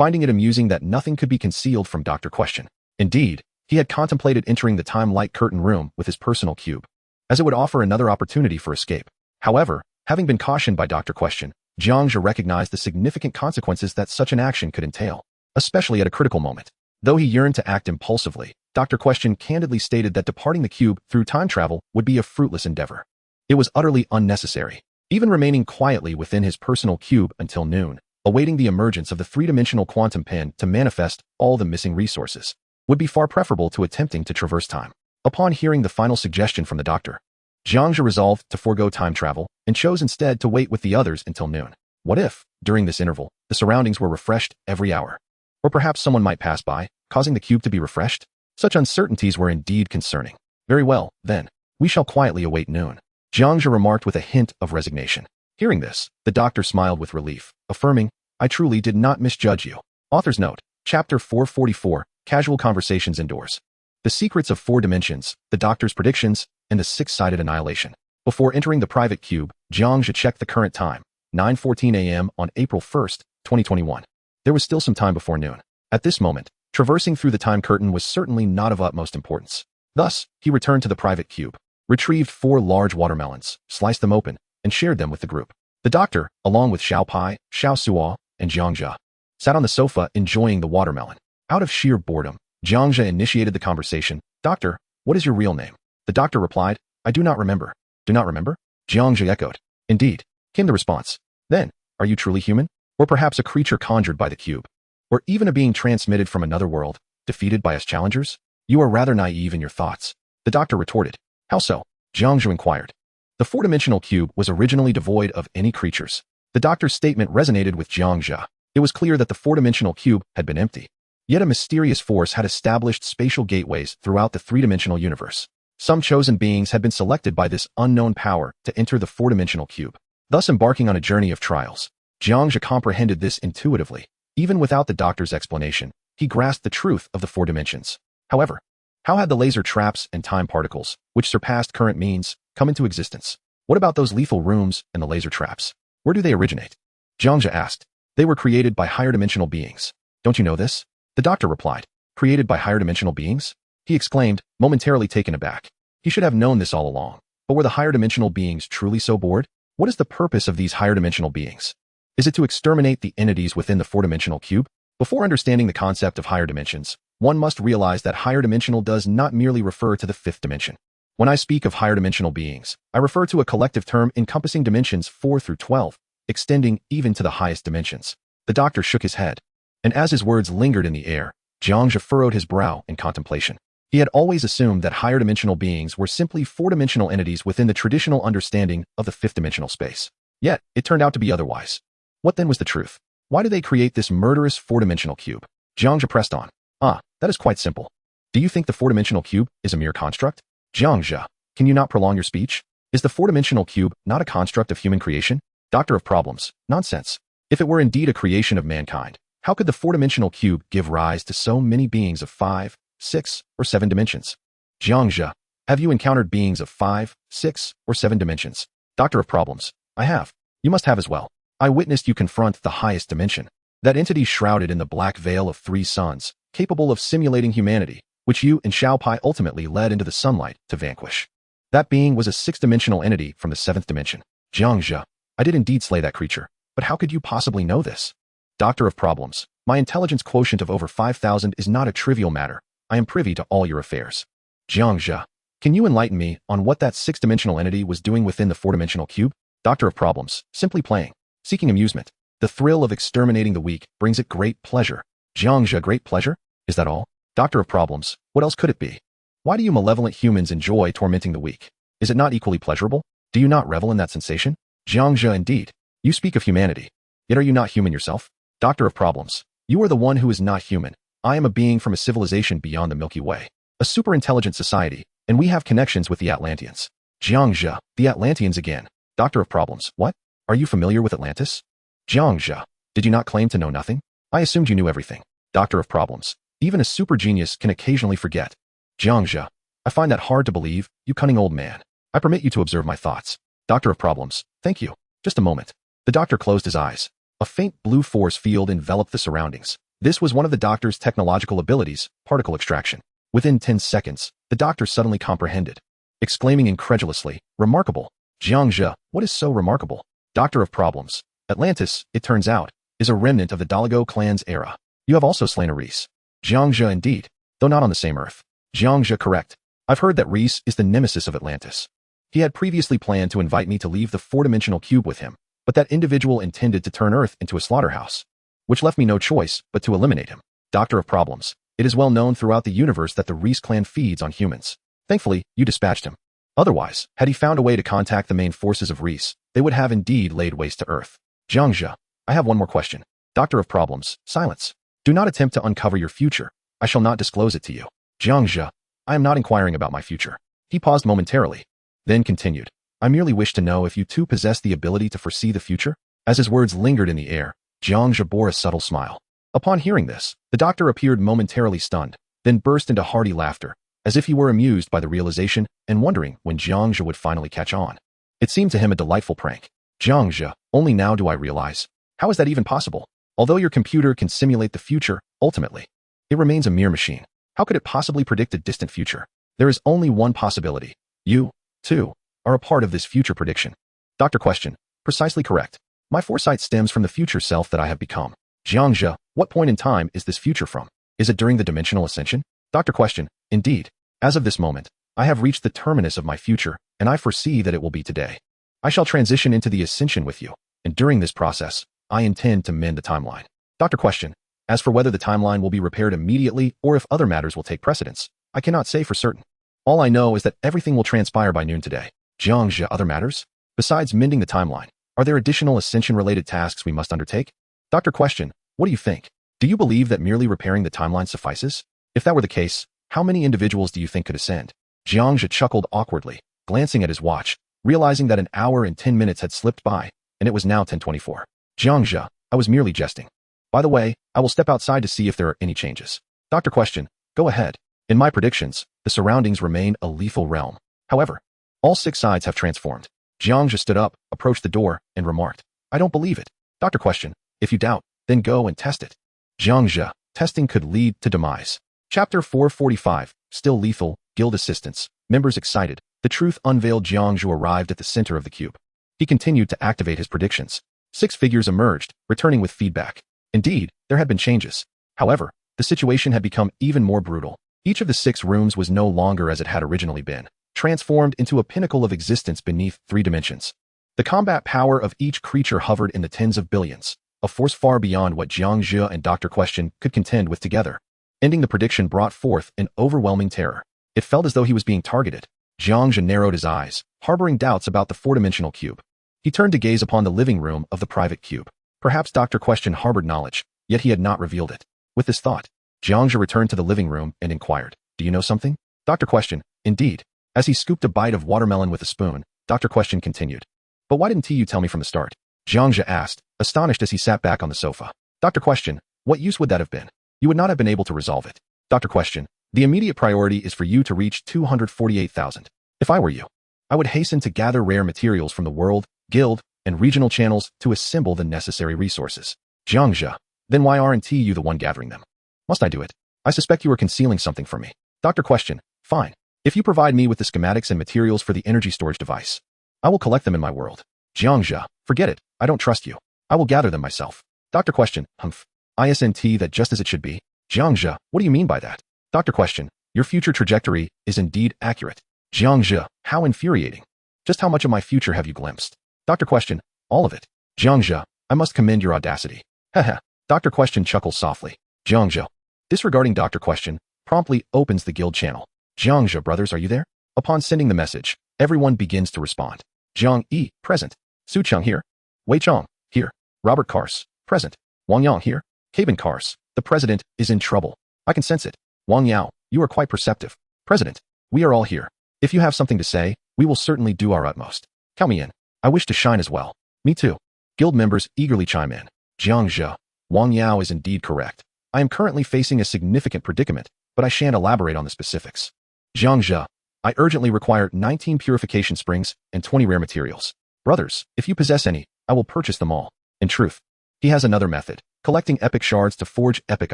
finding it amusing that nothing could be concealed from Dr. Question. Indeed, he had contemplated entering the time-light curtain room with his personal cube, as it would offer another opportunity for escape. However, having been cautioned by Dr. Question, Jiang Zhe recognized the significant consequences that such an action could entail, especially at a critical moment. Though he yearned to act impulsively, Dr. Question candidly stated that departing the cube through time travel would be a fruitless endeavor. It was utterly unnecessary. Even remaining quietly within his personal cube until noon, awaiting the emergence of the three-dimensional quantum pin to manifest all the missing resources, would be far preferable to attempting to traverse time. Upon hearing the final suggestion from the doctor, Jiang Zhe resolved to forego time travel and chose instead to wait with the others until noon. What if, during this interval, the surroundings were refreshed every hour? Or perhaps someone might pass by, causing the cube to be refreshed? Such uncertainties were indeed concerning. Very well, then, we shall quietly await noon, Jiang Zhe remarked with a hint of resignation. Hearing this, the doctor smiled with relief, affirming, I truly did not misjudge you. Author's note, Chapter 444, Casual Conversations Indoors. The Secrets of Four Dimensions, the Doctor's Predictions, and the Six-Sided Annihilation. Before entering the private cube, Jiang Zhe checked the current time, 9:14 a.m. on April 1st, 2021. There was still some time before noon. At this moment, traversing through the time curtain was certainly not of utmost importance. Thus, he returned to the private cube, retrieved 4 large watermelons, sliced them open, and shared them with the group. The doctor, along with Xiao Pai, Xiao Suo, and Jiang Zhe, sat on the sofa enjoying the watermelon. Out of sheer boredom, Jiang Zhe initiated the conversation. Doctor, what is your real name? The doctor replied, I do not remember. Do not remember? Jiang Zhe echoed. Indeed, came the response. Then, are you truly human? Or perhaps a creature conjured by the cube? Or even a being transmitted from another world, defeated by us challengers? You are rather naive in your thoughts. The doctor retorted. How so? Jiang Zhe inquired. The four-dimensional cube was originally devoid of any creatures. The doctor's statement resonated with Jiang Zhe. It was clear that the four-dimensional cube had been empty. Yet a mysterious force had established spatial gateways throughout the three-dimensional universe. Some chosen beings had been selected by this unknown power to enter the four-dimensional cube, thus embarking on a journey of trials. Jiang Zhe comprehended this intuitively. Even without the doctor's explanation, he grasped the truth of the four dimensions. However, how had the laser traps and time particles, which surpassed current means, come into existence? What about those lethal rooms and the laser traps? Where do they originate? Jiang Zhe asked. They were created by higher dimensional beings. Don't you know this? The doctor replied. Created by higher dimensional beings? He exclaimed, momentarily taken aback. He should have known this all along. But were the higher dimensional beings truly so bored? What is the purpose of these higher dimensional beings? Is it to exterminate the entities within the four-dimensional cube? Before understanding the concept of higher dimensions, one must realize that higher dimensional does not merely refer to the fifth dimension. When I speak of higher dimensional beings, I refer to a collective term encompassing dimensions 4 through 12, extending even to the highest dimensions. The doctor shook his head, and as his words lingered in the air, Jiang Zhe furrowed his brow in contemplation. He had always assumed that higher dimensional beings were simply four-dimensional entities within the traditional understanding of the fifth-dimensional space. Yet, it turned out to be otherwise. What then was the truth? Why did they create this murderous four-dimensional cube? Jiang Zhe pressed on. That is quite simple. Do you think the four-dimensional cube is a mere construct? Jiang Zhe, can you not prolong your speech? Is the four-dimensional cube not a construct of human creation? Doctor of problems. Nonsense. If it were indeed a creation of mankind, how could the four-dimensional cube give rise to so many beings of 5, 6, or 7 dimensions? Jiang Zhe, have you encountered beings of 5, 6, or 7 dimensions? Doctor of problems. I have. You must have as well. I witnessed you confront the highest dimension. That entity shrouded in the black veil of 3 suns, capable of simulating humanity, which you and Xiao Pai ultimately led into the sunlight to vanquish. That being was a 6th-dimensional entity from the 7th dimension. Jiang Zhe, I did indeed slay that creature, but how could you possibly know this? Doctor of problems. My intelligence quotient of over 5,000 is not a trivial matter. I am privy to all your affairs. Jiang Zhe, can you enlighten me on what that 6th-dimensional entity was doing within the 4-dimensional cube? Doctor of problems. Simply playing. Seeking amusement. The thrill of exterminating the weak brings it great pleasure. Jiang Zhe, great pleasure? Is that all? Doctor of problems. What else could it be? Why do you malevolent humans enjoy tormenting the weak? Is it not equally pleasurable? Do you not revel in that sensation? Jiang Zhe, indeed. You speak of humanity. Yet are you not human yourself? Doctor of problems. You are the one who is not human. I am a being from a civilization beyond the Milky Way. A super-intelligent society, and we have connections with the Atlanteans. Jiang Zhe, the Atlanteans again. Doctor of problems. What? Are you familiar with Atlantis? Jiang Zhe, did you not claim to know nothing? I assumed you knew everything. Doctor of problems. Even a super genius can occasionally forget. Jiang Zhe, I find that hard to believe, you cunning old man. I permit you to observe my thoughts. Doctor of problems. Thank you. Just a moment. The doctor closed his eyes. A faint blue force field enveloped the surroundings, This was one of the doctor's technological abilities, particle extraction. Within 10 seconds, the doctor suddenly comprehended, exclaiming incredulously, "Remarkable! Jiang Zhe, what is so remarkable? Doctor of problems. Atlantis, it turns out, is a remnant of the Dalago clan's era. You have also slain a Reese." Jiang Zhe indeed, though not on the same Earth. Jiang Zhe correct. I've heard that Reese is the nemesis of Atlantis. He had previously planned to invite me to leave the four-dimensional cube with him, but that individual intended to turn Earth into a slaughterhouse, which left me no choice but to eliminate him. Doctor of problems. It is well known throughout the universe that the Reese clan feeds on humans. Thankfully, you dispatched him. Otherwise, had he found a way to contact the main forces of Reese, they would have indeed laid waste to Earth. Jiang Zhe, I have one more question. Doctor of problems, silence. Do not attempt to uncover your future. I shall not disclose it to you. Jiang Zhe, I am not inquiring about my future. He paused momentarily, then continued. I merely wish to know if you too possess the ability to foresee the future? As his words lingered in the air, Jiang Zhe bore a subtle smile. Upon hearing this, the doctor appeared momentarily stunned, then burst into hearty laughter, as if he were amused by the realization and wondering when Jiang Zhe would finally catch on. It seemed to him a delightful prank. Jiang Zhe, only now do I realize. How is that even possible? Although your computer can simulate the future, ultimately, it remains a mere machine. How could it possibly predict a distant future? There is only one possibility. You, too, are a part of this future prediction. Doctor question, precisely correct. My foresight stems from the future self that I have become. Jiang Zhe, what point in time is this future from? Is it during the dimensional ascension? Doctor question, indeed. As of this moment, I have reached the terminus of my future, and I foresee that it will be today. I shall transition into the ascension with you, and during this process, I intend to mend the timeline. Doctor question, as for whether the timeline will be repaired immediately or if other matters will take precedence, I cannot say for certain. All I know is that everything will transpire by noon today. Jiang Zhe, other matters? Besides mending the timeline, are there additional ascension-related tasks we must undertake? Doctor question, what do you think? Do you believe that merely repairing the timeline suffices? If that were the case, how many individuals do you think could ascend? Jiang Zhe chuckled awkwardly, glancing at his watch, realizing that an hour and 10 minutes had slipped by, and it was now 10:24. Jiang Zhe, I was merely jesting. By the way, I will step outside to see if there are any changes. Doctor question, go ahead. In my predictions, the surroundings remain a lethal realm. However, all 6 sides have transformed. Jiang Zhe stood up, approached the door, and remarked, I don't believe it. Doctor question, if you doubt, then go and test it. Jiang Zhe, testing could lead to demise. Chapter 445, Still Lethal, Guild Assistants, Members excited. The truth unveiled. Jiang Zhe arrived at the center of the cube. He continued to activate his predictions. 6 figures emerged, returning with feedback. Indeed, there had been changes. However, the situation had become even more brutal. Each of the 6 rooms was no longer as it had originally been, transformed into a pinnacle of existence beneath 3 dimensions. The combat power of each creature hovered in the tens of billions, a force far beyond what Jiang Zhe and Dr. Question could contend with together. Ending the prediction brought forth an overwhelming terror. It felt as though he was being targeted. Jiang Zhe narrowed his eyes, harboring doubts about the 4-dimensional cube. He turned to gaze upon the living room of the private cube. Perhaps Dr. Question harbored knowledge, yet he had not revealed it. With this thought, Jiang Zhe returned to the living room and inquired, do you know something? Dr. Question, indeed. As he scooped a bite of watermelon with a spoon, Dr. Question continued. But why didn't you tell me from the start? Jiang Zhe asked, astonished as he sat back on the sofa. Dr. Question, what use would that have been? You would not have been able to resolve it. Dr. Question, the immediate priority is for you to reach 248,000. If I were you, I would hasten to gather rare materials from the world, guild, and regional channels to assemble the necessary resources. Jiang Zhe, then why aren't you the one gathering them? Must I do it? I suspect you are concealing something from me. Dr. Question, fine. If you provide me with the schematics and materials for the energy storage device, I will collect them in my world. Jiang Zhe, forget it. I don't trust you. I will gather them myself. Dr. Question, humph. ISNT that just as it should be. Jiang Zhe, what do you mean by that? Dr. Question, your future trajectory is indeed accurate. Jiang Zhe, how infuriating. Just how much of my future have you glimpsed? Dr. Question, all of it. Jiang Zhe, I must commend your audacity. Haha. Dr. Question chuckles softly. Jiang Zhe, disregarding Dr. Question, promptly opens the guild channel. Jiang Zhe brothers, are you there? Upon sending the message, everyone begins to respond. Jiang Yi, present. Su Cheng here. Wei Chong, here. Robert Kars, present. Wang Yang here. Caben Kars, the president is in trouble. I can sense it. Wang Yao, you are quite perceptive. President, we are all here. If you have something to say, we will certainly do our utmost. Count me in. I wish to shine as well. Me too. Guild members eagerly chime in. Jiang Zhe, Wang Yao is indeed correct. I am currently facing a significant predicament, but I shan't elaborate on the specifics. Jiang Zhe, I urgently require 19 purification springs and 20 rare materials. Brothers, if you possess any, I will purchase them all. In truth, he has another method. collecting epic shards to forge epic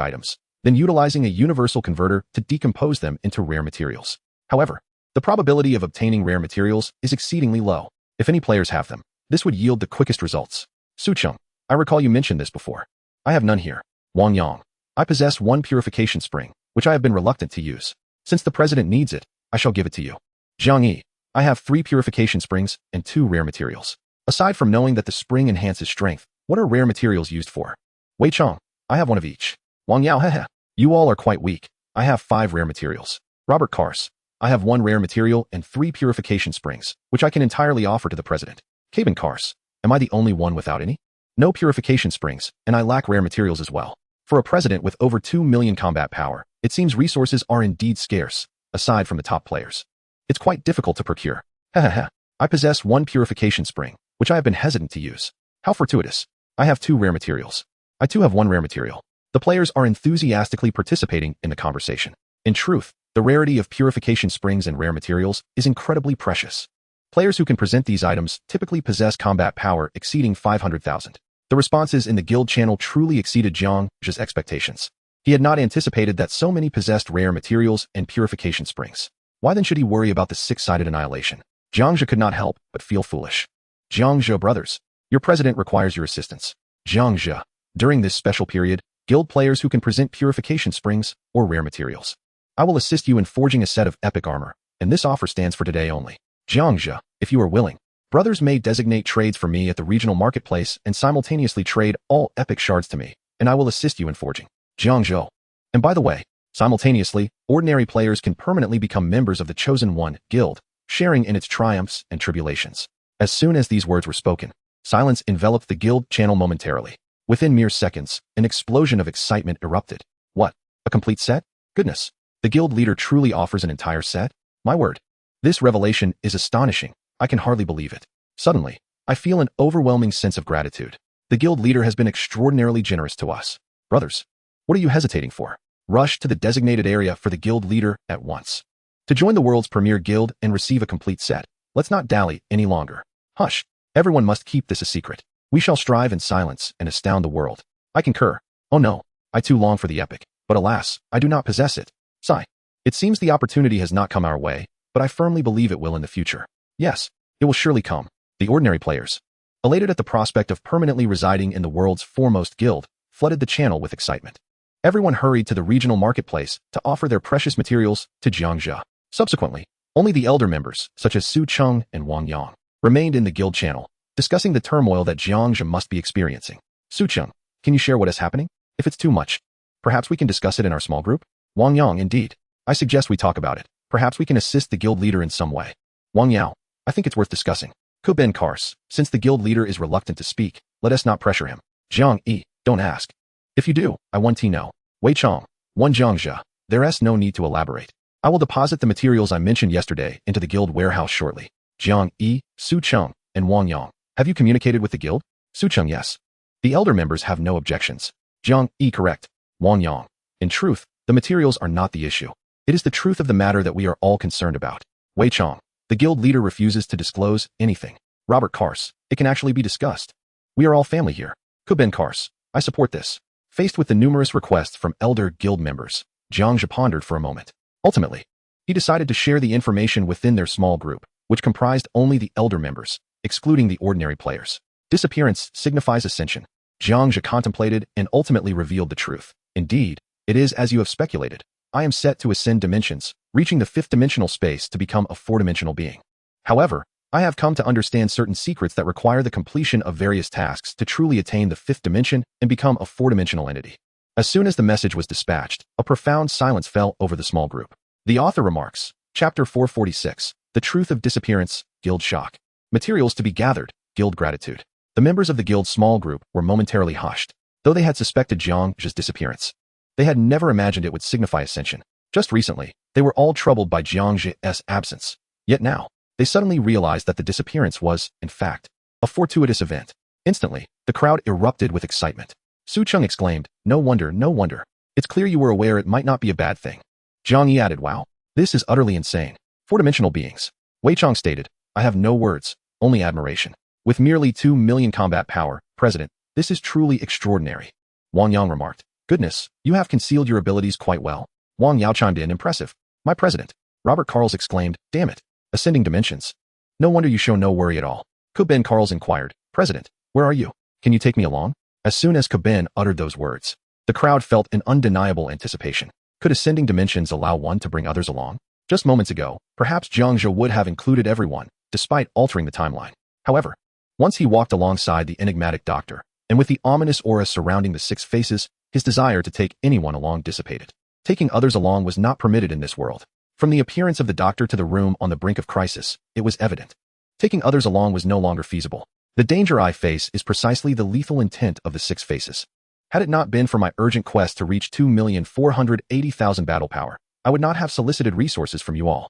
items, then utilizing a universal converter to decompose them into rare materials. However, the probability of obtaining rare materials is exceedingly low. If any players have them, this would yield the quickest results. Sucheng, I recall you mentioned this before. I have none here. Wang Yang, I possess one purification spring, which I have been reluctant to use. Since the president needs it, I shall give it to you. Jiang Yi, I have 3 purification springs and 2 rare materials. Aside from knowing that the spring enhances strength, what are rare materials used for? Wei Chong, I have one of each. Wang Yao, hehe. You all are quite weak. I have 5 rare materials. Robert Kars, I have 1 rare material and 3 purification springs, which I can entirely offer to the president. Caben Kars, am I the only one without any? No purification springs, and I lack rare materials as well. For a president with over 2 million combat power, it seems resources are indeed scarce, aside from the top players. It's quite difficult to procure. Hehehe. I possess 1 purification spring, which I have been hesitant to use. How fortuitous. I have 2 rare materials. I too have 1 rare material. The players are enthusiastically participating in the conversation. In truth, the rarity of purification springs and rare materials is incredibly precious. Players who can present these items typically possess combat power exceeding 500,000. The responses in the guild channel truly exceeded Jiang Zhe's expectations. He had not anticipated that so many possessed rare materials and purification springs. Why then should he worry about the 6-sided annihilation? Jiang Zhe could not help but feel foolish. Jiang Zhe brothers, your president requires your assistance. Jiang Zhe, during this special period, guild players who can present purification springs or rare materials. I will assist you in forging a set of epic armor, and this offer stands for today only. Jiang Zhe, if you are willing, brothers may designate trades for me at the regional marketplace and simultaneously trade all epic shards to me, and I will assist you in forging. Jiang Zhe. And by the way, simultaneously, ordinary players can permanently become members of the Chosen One guild, sharing in its triumphs and tribulations. As soon as these words were spoken, silence enveloped the guild channel momentarily. Within mere seconds, an explosion of excitement erupted. What? A complete set? Goodness. The guild leader truly offers an entire set? My word. This revelation is astonishing. I can hardly believe it. Suddenly, I feel an overwhelming sense of gratitude. The guild leader has been extraordinarily generous to us. Brothers, what are you hesitating for? Rush to the designated area for the guild leader at once. To join the world's premier guild and receive a complete set, let's not dally any longer. Hush. Everyone must keep this a secret. We shall strive in silence and astound the world. I concur. Oh no, I too long for the epic, but alas, I do not possess it. Sigh. It seems the opportunity has not come our way, but I firmly believe it will in the future. Yes, it will surely come. The ordinary players, elated at the prospect of permanently residing in the world's foremost guild, flooded the channel with excitement. Everyone hurried to the regional marketplace to offer their precious materials to Jiang Zhe. Subsequently, only the elder members, such as Su Cheng and Wang Yang, remained in the guild channel, discussing the turmoil that Jiang Zhe must be experiencing. Su Cheng, can you share what is happening? If it's too much, perhaps we can discuss it in our small group? Wang Yang, indeed. I suggest we talk about it. Perhaps we can assist the guild leader in some way. Wang Yao, I think it's worth discussing. Kuben Kars, since the guild leader is reluctant to speak, let us not pressure him. Jiang Yi, don't ask. If you do, I want to know. Wei Chong, one Jiang Zhe, there's no need to elaborate. I will deposit the materials I mentioned yesterday into the guild warehouse shortly. Jiang Yi, Su Cheng, and Wang Yang, have you communicated with the guild? Su Cheng, yes. The elder members have no objections. Jiang Yi, correct. Wang Yang, in truth, the materials are not the issue. It is the truth of the matter that we are all concerned about. Wei Chong, the guild leader refuses to disclose anything. Robert Kars, it can actually be discussed. We are all family here. Kuben Kars, I support this. Faced with the numerous requests from elder guild members, Jiang Zhe pondered for a moment. Ultimately, he decided to share the information within their small group, which comprised only the elder members, excluding the ordinary players. Disappearance signifies ascension. Jiang Zhe contemplated and ultimately revealed the truth. Indeed, it is as you have speculated. I am set to ascend dimensions, reaching the 5th dimensional space to become a 4-dimensional being. However, I have come to understand certain secrets that require the completion of various tasks to truly attain the 5th dimension and become a 4-dimensional entity. As soon as the message was dispatched, a profound silence fell over the small group. The author remarks, Chapter 446, The Truth of Disappearance, Guild Shock. Materials to be gathered, Guild Gratitude. The members of the guild small group were momentarily hushed, though they had suspected Jiang Zhe's disappearance. They had never imagined it would signify ascension. Just recently, they were all troubled by Jiang Zhe's absence. Yet now, they suddenly realized that the disappearance was, in fact, a fortuitous event. Instantly, the crowd erupted with excitement. Su Cheng exclaimed, no wonder, no wonder. It's clear you were aware it might not be a bad thing. Jiang Yi added, wow, this is utterly insane. 4-dimensional beings. Wei Chong stated, I have no words, only admiration. With merely 2 million combat power, President, this is truly extraordinary. Wang Yang remarked. Goodness, you have concealed your abilities quite well. Wang Yao chimed in, impressive. My president. Robert Karls exclaimed, damn it. Ascending dimensions. No wonder you show no worry at all. Kubin Karls inquired, President, where are you? Can you take me along? As soon as Kubin uttered those words, the crowd felt an undeniable anticipation. Could ascending dimensions allow one to bring others along? Just moments ago, perhaps Jiang Zhe would have included everyone, despite altering the timeline. However, once he walked alongside the enigmatic doctor, and with the ominous aura surrounding the six faces, his desire to take anyone along dissipated. Taking others along was not permitted in this world. From the appearance of the doctor to the room on the brink of crisis, it was evident. Taking others along was no longer feasible. The danger I face is precisely the lethal intent of the six faces. Had it not been for my urgent quest to reach 2,480,000 battle power, I would not have solicited resources from you all.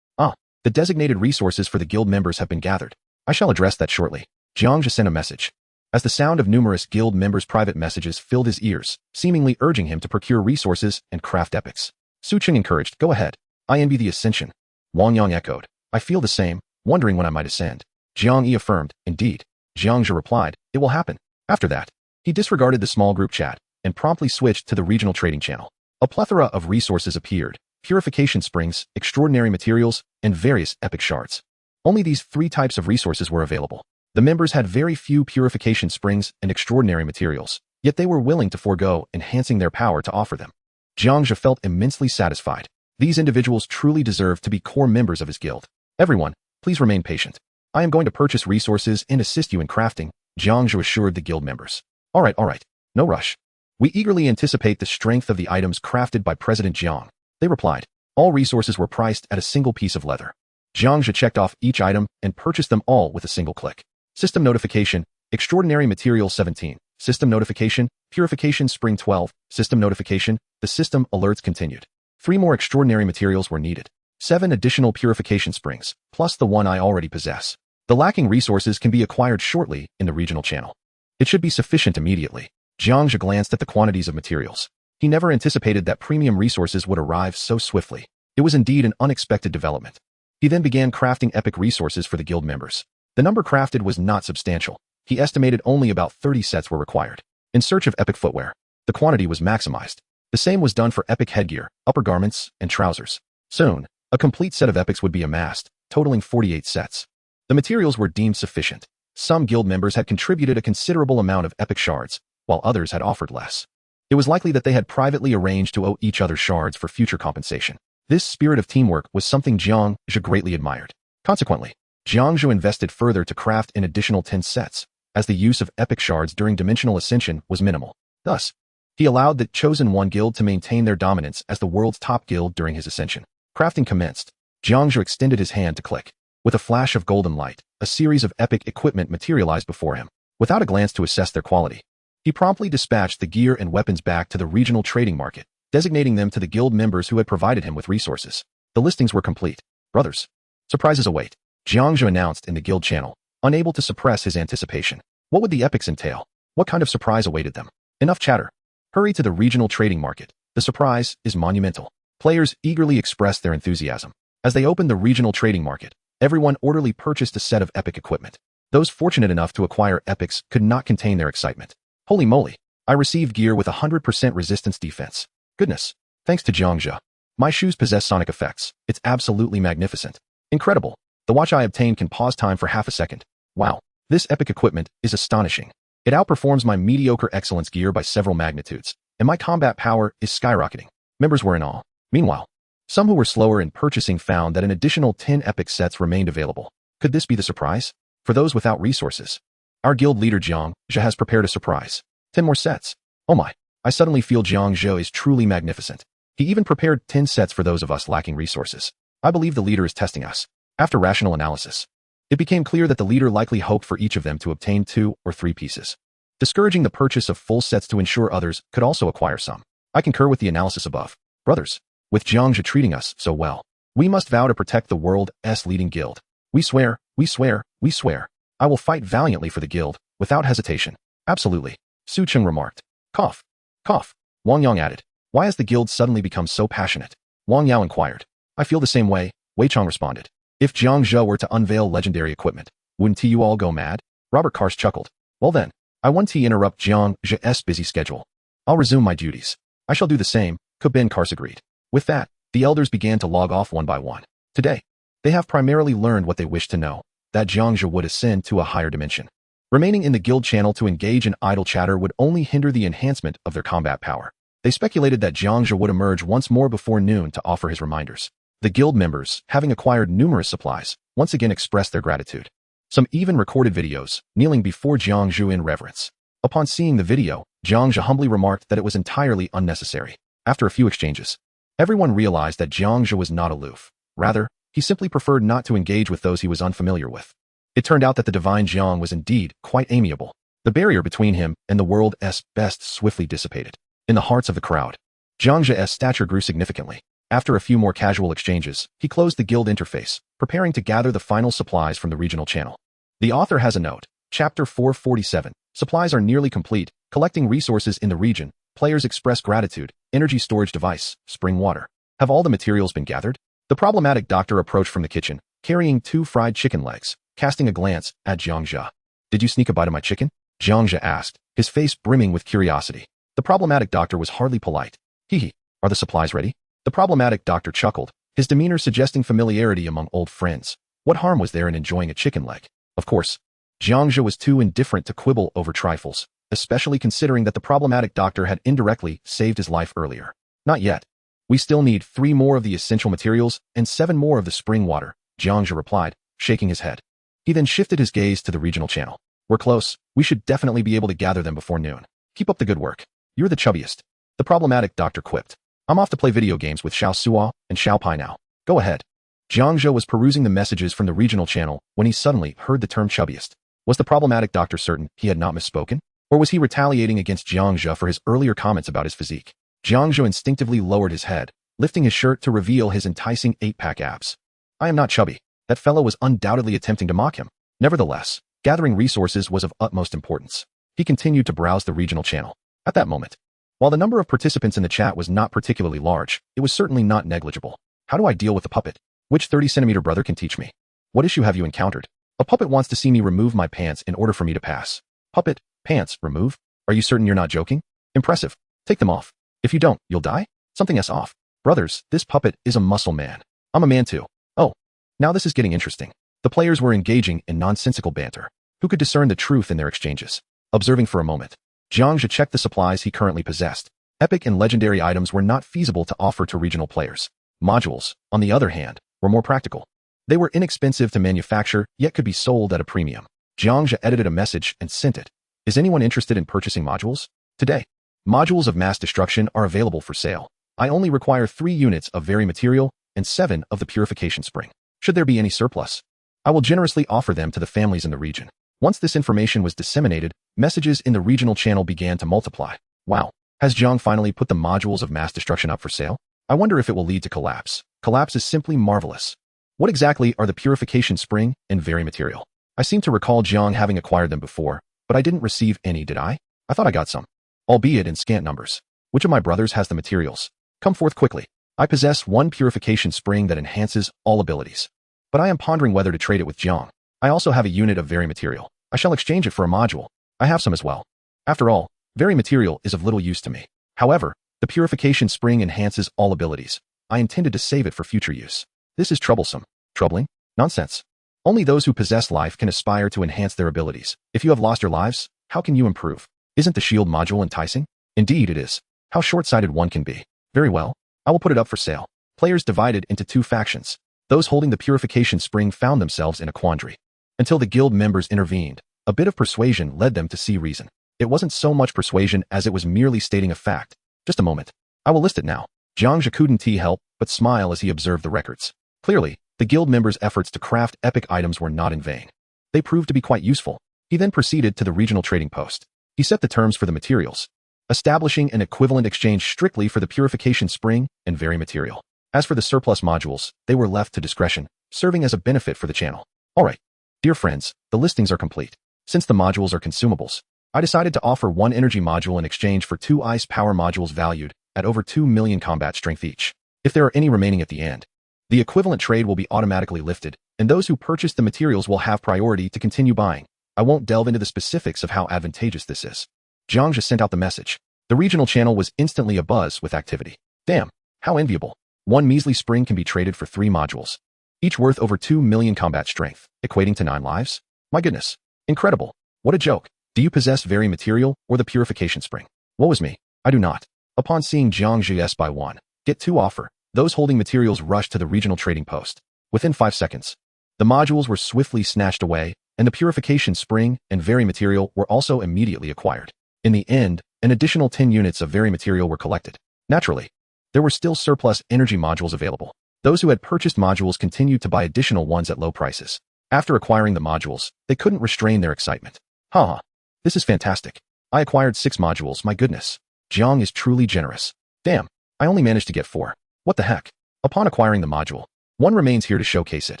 The designated resources for the guild members have been gathered. I shall address that shortly. Jiang Zhe sent a message. As the sound of numerous guild members' private messages filled his ears, seemingly urging him to procure resources and craft epics. Su Cheng encouraged, go ahead. I envy the ascension. Wang Yang echoed. I feel the same, wondering when I might ascend. Jiang Yi affirmed, indeed. Jiang Zhe replied, it will happen. After that, he disregarded the small group chat and promptly switched to the regional trading channel. A plethora of resources appeared. Purification springs, extraordinary materials, and various epic shards. Only these three types of resources were available. The members had very few purification springs and extraordinary materials, yet they were willing to forego enhancing their power to offer them. Jiang Zhe felt immensely satisfied. These individuals truly deserved to be core members of his guild. Everyone, please remain patient. I am going to purchase resources and assist you in crafting, Jiang Zhe assured the guild members. All right, no rush. We eagerly anticipate the strength of the items crafted by President Jiang. They replied. All resources were priced at a single piece of leather. Jiang Zhe checked off each item and purchased them all with a single click. System notification, extraordinary material 17. System notification, purification spring 12. System notification, the system alerts continued. 3 more extraordinary materials were needed. 7 additional purification springs, plus the one I already possess. The lacking resources can be acquired shortly in the regional channel. It should be sufficient immediately. Jiang Zhe glanced at the quantities of materials. He never anticipated that premium resources would arrive so swiftly. It was indeed an unexpected development. He then began crafting epic resources for the guild members. The number crafted was not substantial. He estimated only about 30 sets were required. In search of epic footwear, the quantity was maximized. The same was done for epic headgear, upper garments, and trousers. Soon, a complete set of epics would be amassed, totaling 48 sets. The materials were deemed sufficient. Some guild members had contributed a considerable amount of epic shards, while others had offered less. It was likely that they had privately arranged to owe each other shards for future compensation. This spirit of teamwork was something Jiang Zhe greatly admired. Consequently, Jiang Zhe invested further to craft an additional 10 sets, as the use of epic shards during dimensional ascension was minimal. Thus, he allowed the Chosen One Guild to maintain their dominance as the world's top guild during his ascension. Crafting commenced. Jiang Zhe extended his hand to click. With a flash of golden light, a series of epic equipment materialized before him. Without a glance to assess their quality, he promptly dispatched the gear and weapons back to the regional trading market, designating them to the guild members who had provided him with resources. The listings were complete. Brothers, surprises await, Jiang Zhe announced in the guild channel, unable to suppress his anticipation. What would the epics entail? What kind of surprise awaited them? Enough chatter. Hurry to the regional trading market. The surprise is monumental. Players eagerly expressed their enthusiasm. As they opened the regional trading market, everyone orderly purchased a set of epic equipment. Those fortunate enough to acquire epics could not contain their excitement. Holy moly, I received gear with 100% resistance defense. Goodness, thanks to Jiang Zhe. My shoes possess sonic effects. It's absolutely magnificent. Incredible. The watch I obtained can pause time for half a second. Wow, this epic equipment is astonishing. It outperforms my mediocre excellence gear by several magnitudes, and my combat power is skyrocketing. Members were in awe. Meanwhile, some who were slower in purchasing found that an additional 10 epic sets remained available. Could this be the surprise? For those without resources, our guild leader Jiang Zhe has prepared a surprise. 10 more sets. Oh my, I suddenly feel Jiang Zhe is truly magnificent. He even prepared 10 sets for those of us lacking resources. I believe the leader is testing us. After rational analysis, it became clear that the leader likely hoped for each of them to obtain 2 or 3 pieces, discouraging the purchase of full sets to ensure others could also acquire some. I concur with the analysis above. Brothers, with Jiang Zhe treating us so well, we must vow to protect the world's leading guild. We swear, we swear, we swear. I will fight valiantly for the guild, without hesitation. Absolutely, Su Cheng remarked. Cough. Cough. Wang Yang added. Why has the guild suddenly become so passionate? Wang Yao inquired. I feel the same way, Wei Chong responded. If Jiang Zhe were to unveil legendary equipment, wouldn't you all go mad? Robert Karsh chuckled. Well then, I want to interrupt Jiang Zhe's busy schedule. I'll resume my duties. I shall do the same, Kabin Kars agreed. With that, the elders began to log off one by one. Today, they have primarily learned what they wish to know, that Jiang Zhe would ascend to a higher dimension. Remaining in the guild channel to engage in idle chatter would only hinder the enhancement of their combat power. They speculated that Jiang Zhe would emerge once more before noon to offer his reminders. The guild members, having acquired numerous supplies, once again expressed their gratitude. Some even recorded videos, kneeling before Jiang Zhe in reverence. Upon seeing the video, Jiang Zhe humbly remarked that it was entirely unnecessary. After a few exchanges, everyone realized that Jiang Zhe was not aloof. Rather, he simply preferred not to engage with those he was unfamiliar with. It turned out that the divine Jiang was indeed quite amiable. The barrier between him and the world's best swiftly dissipated. In the hearts of the crowd, Jiang Zhe's stature grew significantly. After a few more casual exchanges, he closed the guild interface, preparing to gather the final supplies from the regional channel. The author has a note. Chapter 447. Supplies are nearly complete. Collecting resources in the region. Players express gratitude. Energy storage device. Spring water. Have all the materials been gathered? The problematic doctor approached from the kitchen, carrying 2 fried chicken legs, casting a glance at Jiang Zhe. Did you sneak a bite of my chicken? Jiang Zhe asked, his face brimming with curiosity. The problematic doctor was hardly polite. Hee. Are the supplies ready? The problematic doctor chuckled, his demeanor suggesting familiarity among old friends. What harm was there in enjoying a chicken leg? Of course, Jiang Zhe was too indifferent to quibble over trifles, especially considering that the problematic doctor had indirectly saved his life earlier. Not yet. We still need 3 more of the essential materials and 7 more of the spring water, Jiang Zhe replied, shaking his head. He then shifted his gaze to the regional channel. We're close. We should definitely be able to gather them before noon. Keep up the good work. You're the chubbiest. The problematic doctor quipped. I'm off to play video games with Xiao Suo and Xiao Pai now. Go ahead. Jiang Zhe was perusing the messages from the regional channel when he suddenly heard the term chubbiest. Was the problematic doctor certain he had not misspoken? Or was he retaliating against Jiang Zhe for his earlier comments about his physique? Jiang Zhe instinctively lowered his head, lifting his shirt to reveal his enticing 8-pack abs. I am not chubby. That fellow was undoubtedly attempting to mock him. Nevertheless, gathering resources was of utmost importance. He continued to browse the regional channel. At that moment, while the number of participants in the chat was not particularly large, it was certainly not negligible. How do I deal with a puppet? Which 30-centimeter brother can teach me? What issue have you encountered? A puppet wants to see me remove my pants in order for me to pass. Puppet, pants, remove? Are you certain you're not joking? Impressive. Take them off. If you don't, you'll die? Something off. Brothers, this puppet is a muscle man. I'm a man too. Oh. Now this is getting interesting. The players were engaging in nonsensical banter. Who could discern the truth in their exchanges? Observing for a moment, Jiang Zhe checked the supplies he currently possessed. Epic and legendary items were not feasible to offer to regional players. Modules, on the other hand, were more practical. They were inexpensive to manufacture, yet could be sold at a premium. Jiang Zhe edited a message and sent it. Is anyone interested in purchasing modules? Today, modules of mass destruction are available for sale. I only require 3 units of very material and 7 of the purification spring. Should there be any surplus, I will generously offer them to the families in the region. Once this information was disseminated, messages in the regional channel began to multiply. Wow. Has Jiang finally put the modules of mass destruction up for sale? I wonder if it will lead to collapse. Collapse is simply marvelous. What exactly are the purification spring and very material? I seem to recall Jiang having acquired them before, but I didn't receive any, did I? I thought I got some. Albeit in scant numbers. Which of my brothers has the materials? Come forth quickly. I possess 1 purification spring that enhances all abilities. But I am pondering whether to trade it with Jiang. I also have a unit of very material. I shall exchange it for a module. I have some as well. After all, very material is of little use to me. However, the purification spring enhances all abilities. I intended to save it for future use. This is troublesome. Troubling? Nonsense. Only those who possess life can aspire to enhance their abilities. If you have lost your lives, how can you improve? Isn't the shield module enticing? Indeed it is. How short-sighted one can be. Very well. I will put it up for sale. Players divided into 2 factions. Those holding the purification spring found themselves in a quandary. Until the guild members intervened, a bit of persuasion led them to see reason. It wasn't so much persuasion as it was merely stating a fact. Just a moment. I will list it now. Jiang Zhe couldn't help but smile as he observed the records. Clearly, the guild members' efforts to craft epic items were not in vain. They proved to be quite useful. He then proceeded to the regional trading post. He set the terms for the materials, establishing an equivalent exchange strictly for the purification spring and very material. As for the surplus modules, they were left to discretion, serving as a benefit for the channel. Alright. Dear friends, the listings are complete. Since the modules are consumables, I decided to offer 1 energy module in exchange for 2 ice power modules valued at over 2 million combat strength each. If there are any remaining at the end, the equivalent trade will be automatically lifted, and those who purchase the materials will have priority to continue buying. I won't delve into the specifics of how advantageous this is. Jiang Zhe sent out the message. The regional channel was instantly abuzz with activity. Damn, how enviable. One measly spring can be traded for 3 modules, each worth over 2 million combat strength, equating to 9 lives? My goodness. Incredible. What a joke. Do you possess very material or the purification spring? Woe is me. I do not. Upon seeing Jiang Zhe's buy 1, get 2 offer, those holding materials rushed to the regional trading post. Within 5 seconds, the modules were swiftly snatched away, and the purification spring and very material were also immediately acquired. In the end, an additional 10 units of very material were collected. Naturally, there were still surplus energy modules available. Those who had purchased modules continued to buy additional ones at low prices. After acquiring the modules, they couldn't restrain their excitement. Haha, this is fantastic. I acquired 6 modules, my goodness. Jiang is truly generous. Damn, I only managed to get 4. What the heck? Upon acquiring the module, one remains here to showcase it,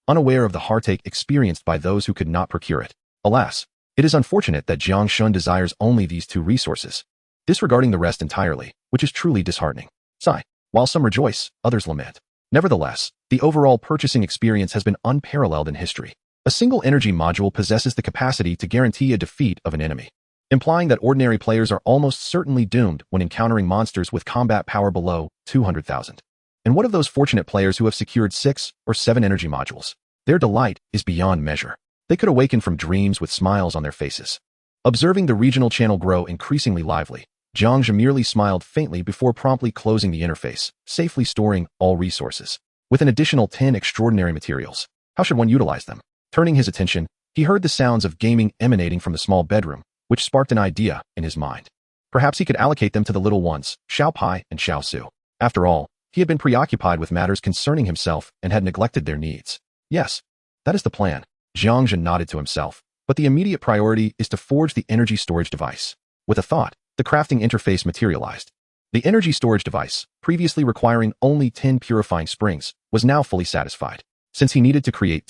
unaware of the heartache experienced by those who could not procure it. Alas, it is unfortunate that Jiang Zhe desires only these 2 resources, disregarding the rest entirely, which is truly disheartening. Sigh. While some rejoice, others lament. Nevertheless, the overall purchasing experience has been unparalleled in history. A single energy module possesses the capacity to guarantee a defeat of an enemy, implying that ordinary players are almost certainly doomed when encountering monsters with combat power below 200,000. And what of those fortunate players who have secured 6 or 7 energy modules? Their delight is beyond measure. They could awaken from dreams with smiles on their faces. Observing the regional channel grow increasingly lively, Jiang Zhe merely smiled faintly before promptly closing the interface, safely storing all resources. With an additional 10 extraordinary materials, how should one utilize them? Turning his attention, he heard the sounds of gaming emanating from the small bedroom, which sparked an idea in his mind. Perhaps he could allocate them to the little ones, Xiao Pai and Xiao Su. After all, he had been preoccupied with matters concerning himself and had neglected their needs. Yes, that is the plan. Jiang Zhe nodded to himself, but the immediate priority is to forge the energy storage device. With a thought, the crafting interface materialized. The energy storage device, previously requiring only 10 purifying springs, was now fully satisfied. Since he needed to create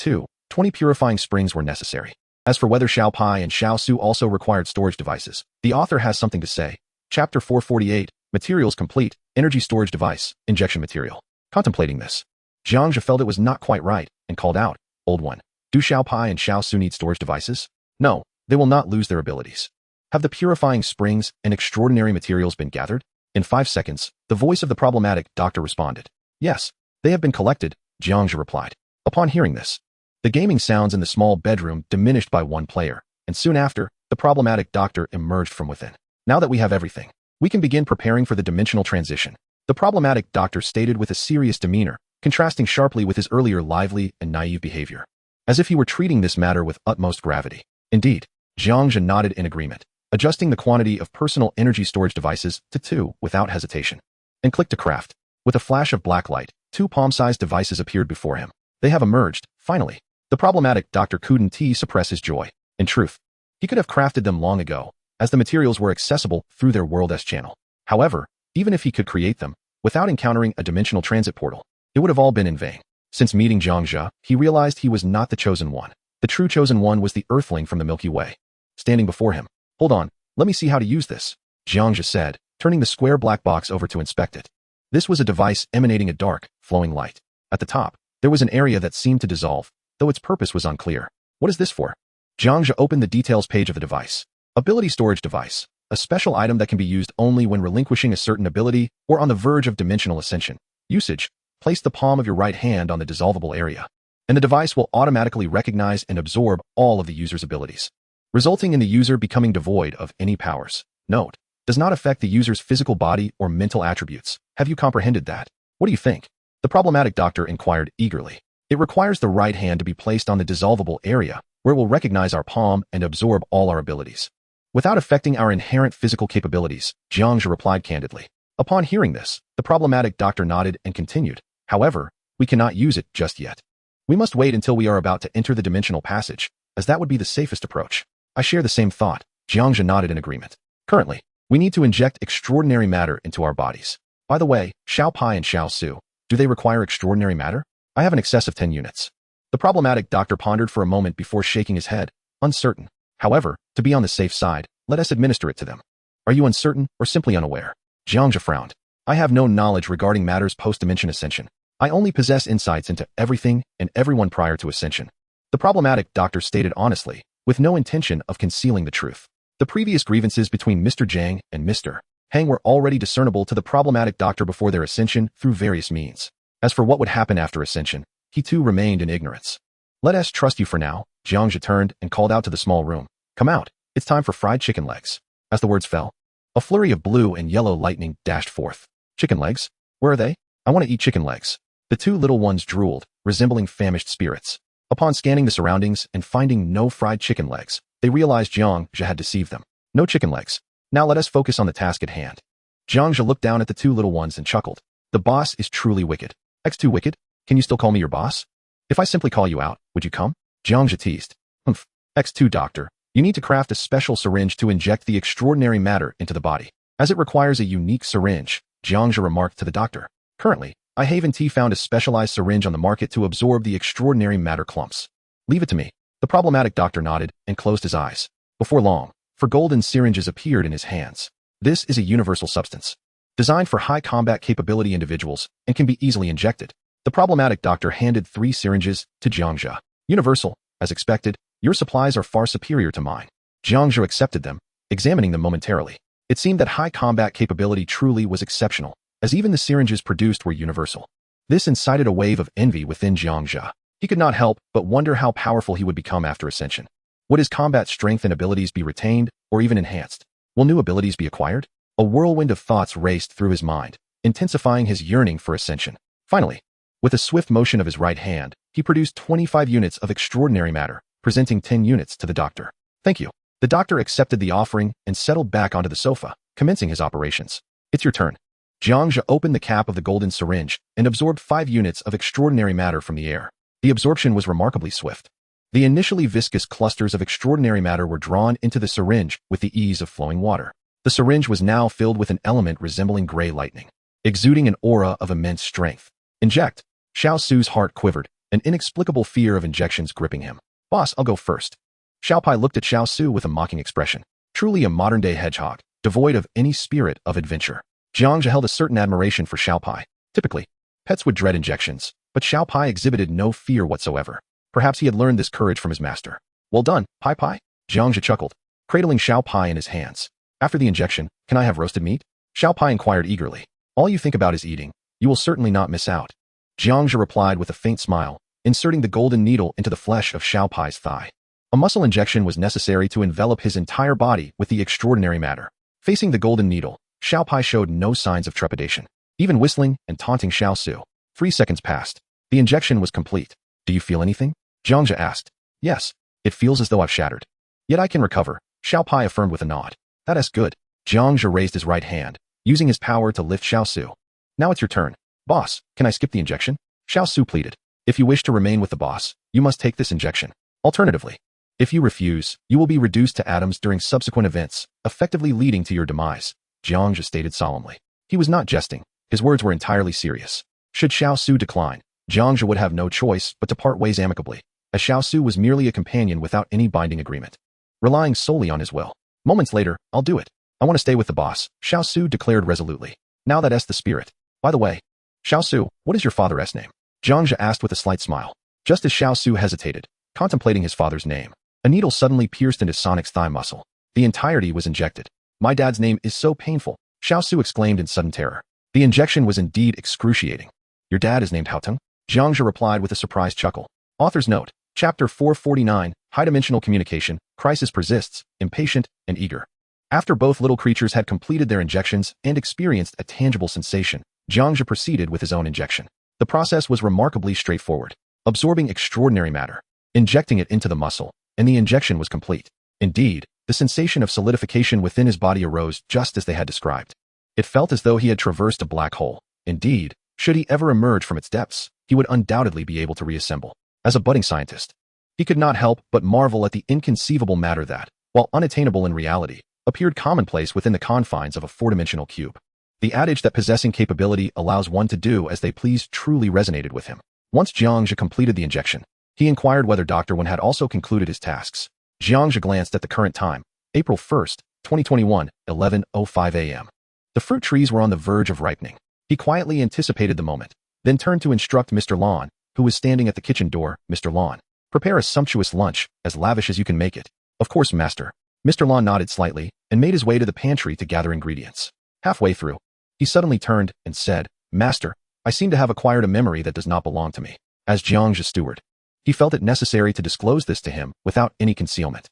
20 purifying springs were necessary. As for whether Xiao Pai and Xiao Su also required storage devices, the author has something to say. Chapter 448, Materials Complete, Energy Storage Device, Injection Material. Contemplating this, Jiang Zhe felt it was not quite right and called out, Old One, do Xiao Pai and Xiao Su need storage devices? No, they will not lose their abilities. Have the purifying springs and extraordinary materials been gathered? In 5 seconds, the voice of the problematic doctor responded. Yes, they have been collected, Jiang Zhe replied. Upon hearing this, the gaming sounds in the small bedroom diminished by 1 player, and soon after, the problematic doctor emerged from within. Now that we have everything, we can begin preparing for the dimensional transition, the problematic doctor stated with a serious demeanor, contrasting sharply with his earlier lively and naive behavior, as if he were treating this matter with utmost gravity. Indeed, Jiang Zhe nodded in agreement, adjusting the quantity of personal energy storage devices to 2 without hesitation, and clicked to craft. With a flash of black light, 2 palm-sized devices appeared before him. They have emerged, finally. The problematic doctor couldn't suppress his joy. In truth, he could have crafted them long ago, as the materials were accessible through their World S channel. However, even if he could create them, without encountering a dimensional transit portal, it would have all been in vain. Since meeting Jiang Zhe, he realized he was not the chosen one. The true chosen one was the Earthling from the Milky Way. Standing before him, hold on, let me see how to use this, Jiang Zhe said, turning the square black box over to inspect it. This was a device emanating a dark, flowing light. At the top, there was an area that seemed to dissolve, though its purpose was unclear. What is this for? Jiang Zhe opened the details page of the device. Ability Storage Device, a special item that can be used only when relinquishing a certain ability or on the verge of dimensional ascension. Usage, place the palm of your right hand on the dissolvable area, and the device will automatically recognize and absorb all of the user's abilities, resulting in the user becoming devoid of any powers. Note, does not affect the user's physical body or mental attributes. Have you comprehended that? What do you think? The problematic doctor inquired eagerly. It requires the right hand to be placed on the dissolvable area, where it will recognize our palm and absorb all our abilities, without affecting our inherent physical capabilities, Jiang Zhe replied candidly. Upon hearing this, the problematic doctor nodded and continued. However, we cannot use it just yet. We must wait until we are about to enter the dimensional passage, as that would be the safest approach. I share the same thought, Jiang Zhe nodded in agreement. Currently, we need to inject extraordinary matter into our bodies. By the way, Xiao Pai and Xiao Su, do they require extraordinary matter? I have an excess of 10 units. The problematic doctor pondered for a moment before shaking his head, uncertain. However, to be on the safe side, let us administer it to them. Are you uncertain or simply unaware? Jiang Zhe frowned. I have no knowledge regarding matters post-dimension ascension. I only possess insights into everything and everyone prior to ascension. The problematic doctor stated honestly, with no intention of concealing the truth. The previous grievances between Mr. Jiang and Mr. Hang were already discernible to the problematic doctor before their ascension through various means. As for what would happen after ascension, he too remained in ignorance. Let us trust you for now. Jiang Zhe turned and called out to the small room. Come out. It's time for fried chicken legs. As the words fell, a flurry of blue and yellow lightning dashed forth. Chicken legs? Where are they? I want to eat chicken legs. The two little ones drooled, resembling famished spirits. Upon scanning the surroundings and finding no fried chicken legs, they realized Jiang Zhe had deceived them. No chicken legs. Now let us focus on the task at hand. Jiang Zhe looked down at the two little ones and chuckled. The boss is truly wicked. X2 wicked? Can you still call me your boss? If I simply call you out, would you come? Jiang Zhe teased. Humph. X2 doctor, you need to craft a special syringe to inject the extraordinary matter into the body, as it requires a unique syringe, Jiang Zhe remarked to the doctor. Currently, I haven't found a specialized syringe on the market to absorb the extraordinary matter clumps. Leave it to me. The problematic doctor nodded and closed his eyes. Before long, four golden syringes appeared in his hands. This is a universal substance, designed for high combat capability individuals and can be easily injected. The problematic doctor handed 3 syringes to Jiang Zhe. Universal, as expected, your supplies are far superior to mine. Jiang Zhe accepted them, examining them momentarily. It seemed that high combat capability truly was exceptional, as even the syringes produced were universal. This incited a wave of envy within Jiang Zhe. He could not help but wonder how powerful he would become after ascension. Would his combat strength and abilities be retained or even enhanced? Will new abilities be acquired? A whirlwind of thoughts raced through his mind, intensifying his yearning for ascension. Finally, with a swift motion of his right hand, he produced 25 units of extraordinary matter, presenting 10 units to the doctor. Thank you. The doctor accepted the offering and settled back onto the sofa, commencing his operations. It's your turn. Jiang Zhe opened the cap of the golden syringe and absorbed 5 units of extraordinary matter from the air. The absorption was remarkably swift. The initially viscous clusters of extraordinary matter were drawn into the syringe with the ease of flowing water. The syringe was now filled with an element resembling gray lightning, exuding an aura of immense strength. Inject. Xiao Su's heart quivered, an inexplicable fear of injections gripping him. Boss, I'll go first. Xiao Pai looked at Xiao Su with a mocking expression. Truly a modern-day hedgehog, devoid of any spirit of adventure. Jiang Zhe held a certain admiration for Xiao Pai. Typically, pets would dread injections, but Xiao Pai exhibited no fear whatsoever. Perhaps he had learned this courage from his master. Well done, Pai Pai. Jiang Zhe chuckled, cradling Xiao Pai in his hands. After the injection, can I have roasted meat? Xiao Pai inquired eagerly. All you think about is eating. You will certainly not miss out. Jiang Zhe replied with a faint smile, inserting the golden needle into the flesh of Xiao Pai's thigh. A muscle injection was necessary to envelop his entire body with the extraordinary matter. Facing the golden needle, Xiao Pai showed no signs of trepidation, even whistling and taunting Xiao Su. 3 seconds passed. The injection was complete. Do you feel anything? Jiang Zhe asked. Yes. It feels as though I've shattered. Yet I can recover, Xiao Pai affirmed with a nod. That is good. Jiang Zhe raised his right hand, using his power to lift Xiao Su. Now it's your turn. Boss, can I skip the injection? Xiao Su pleaded. If you wish to remain with the boss, you must take this injection. Alternatively, if you refuse, you will be reduced to atoms during subsequent events, effectively leading to your demise, Jiang Zhe stated solemnly. He was not jesting. His words were entirely serious. Should Xiao Su decline, Jiang Zhe would have no choice but to part ways amicably, as Xiao Su was merely a companion without any binding agreement, relying solely on his will. Moments later, I'll do it. I want to stay with the boss, Xiao Su declared resolutely. Now that's the spirit. By the way, Xiao Su, what is your father's name? Jiang Zhe asked with a slight smile. Just as Xiao Su hesitated, contemplating his father's name, a needle suddenly pierced into Sonic's thigh muscle. The entirety was injected. My dad's name is so painful, Xiao Su exclaimed in sudden terror. The injection was indeed excruciating. Your dad is named Haotung? Jiang Zhe replied with a surprised chuckle. Author's note, Chapter 449, High-Dimensional Communication, Crisis Persists, Impatient and Eager. After both little creatures had completed their injections and experienced a tangible sensation, Jiang Zhe proceeded with his own injection. The process was remarkably straightforward, absorbing extraordinary matter, injecting it into the muscle, and the injection was complete. Indeed, the sensation of solidification within his body arose just as they had described. It felt as though he had traversed a black hole. Indeed, should he ever emerge from its depths, he would undoubtedly be able to reassemble. As a budding scientist, he could not help but marvel at the inconceivable matter that, while unattainable in reality, appeared commonplace within the confines of a 4-dimensional cube. The adage that possessing capability allows one to do as they please truly resonated with him. Once Jiang Zhe completed the injection, he inquired whether Dr. Wen had also concluded his tasks. Jiang Zhe glanced at the current time, April 1st, 2021, 11:05 a.m. The fruit trees were on the verge of ripening. He quietly anticipated the moment, then turned to instruct Mr. Lon, who was standing at the kitchen door. Mr. Lon, prepare a sumptuous lunch, as lavish as you can make it. Of course, master. Mr. Lon nodded slightly and made his way to the pantry to gather ingredients. Halfway through, he suddenly turned and said, "Master, I seem to have acquired a memory that does not belong to me. As Jiang Zhe steward, he felt it necessary to disclose this to him without any concealment."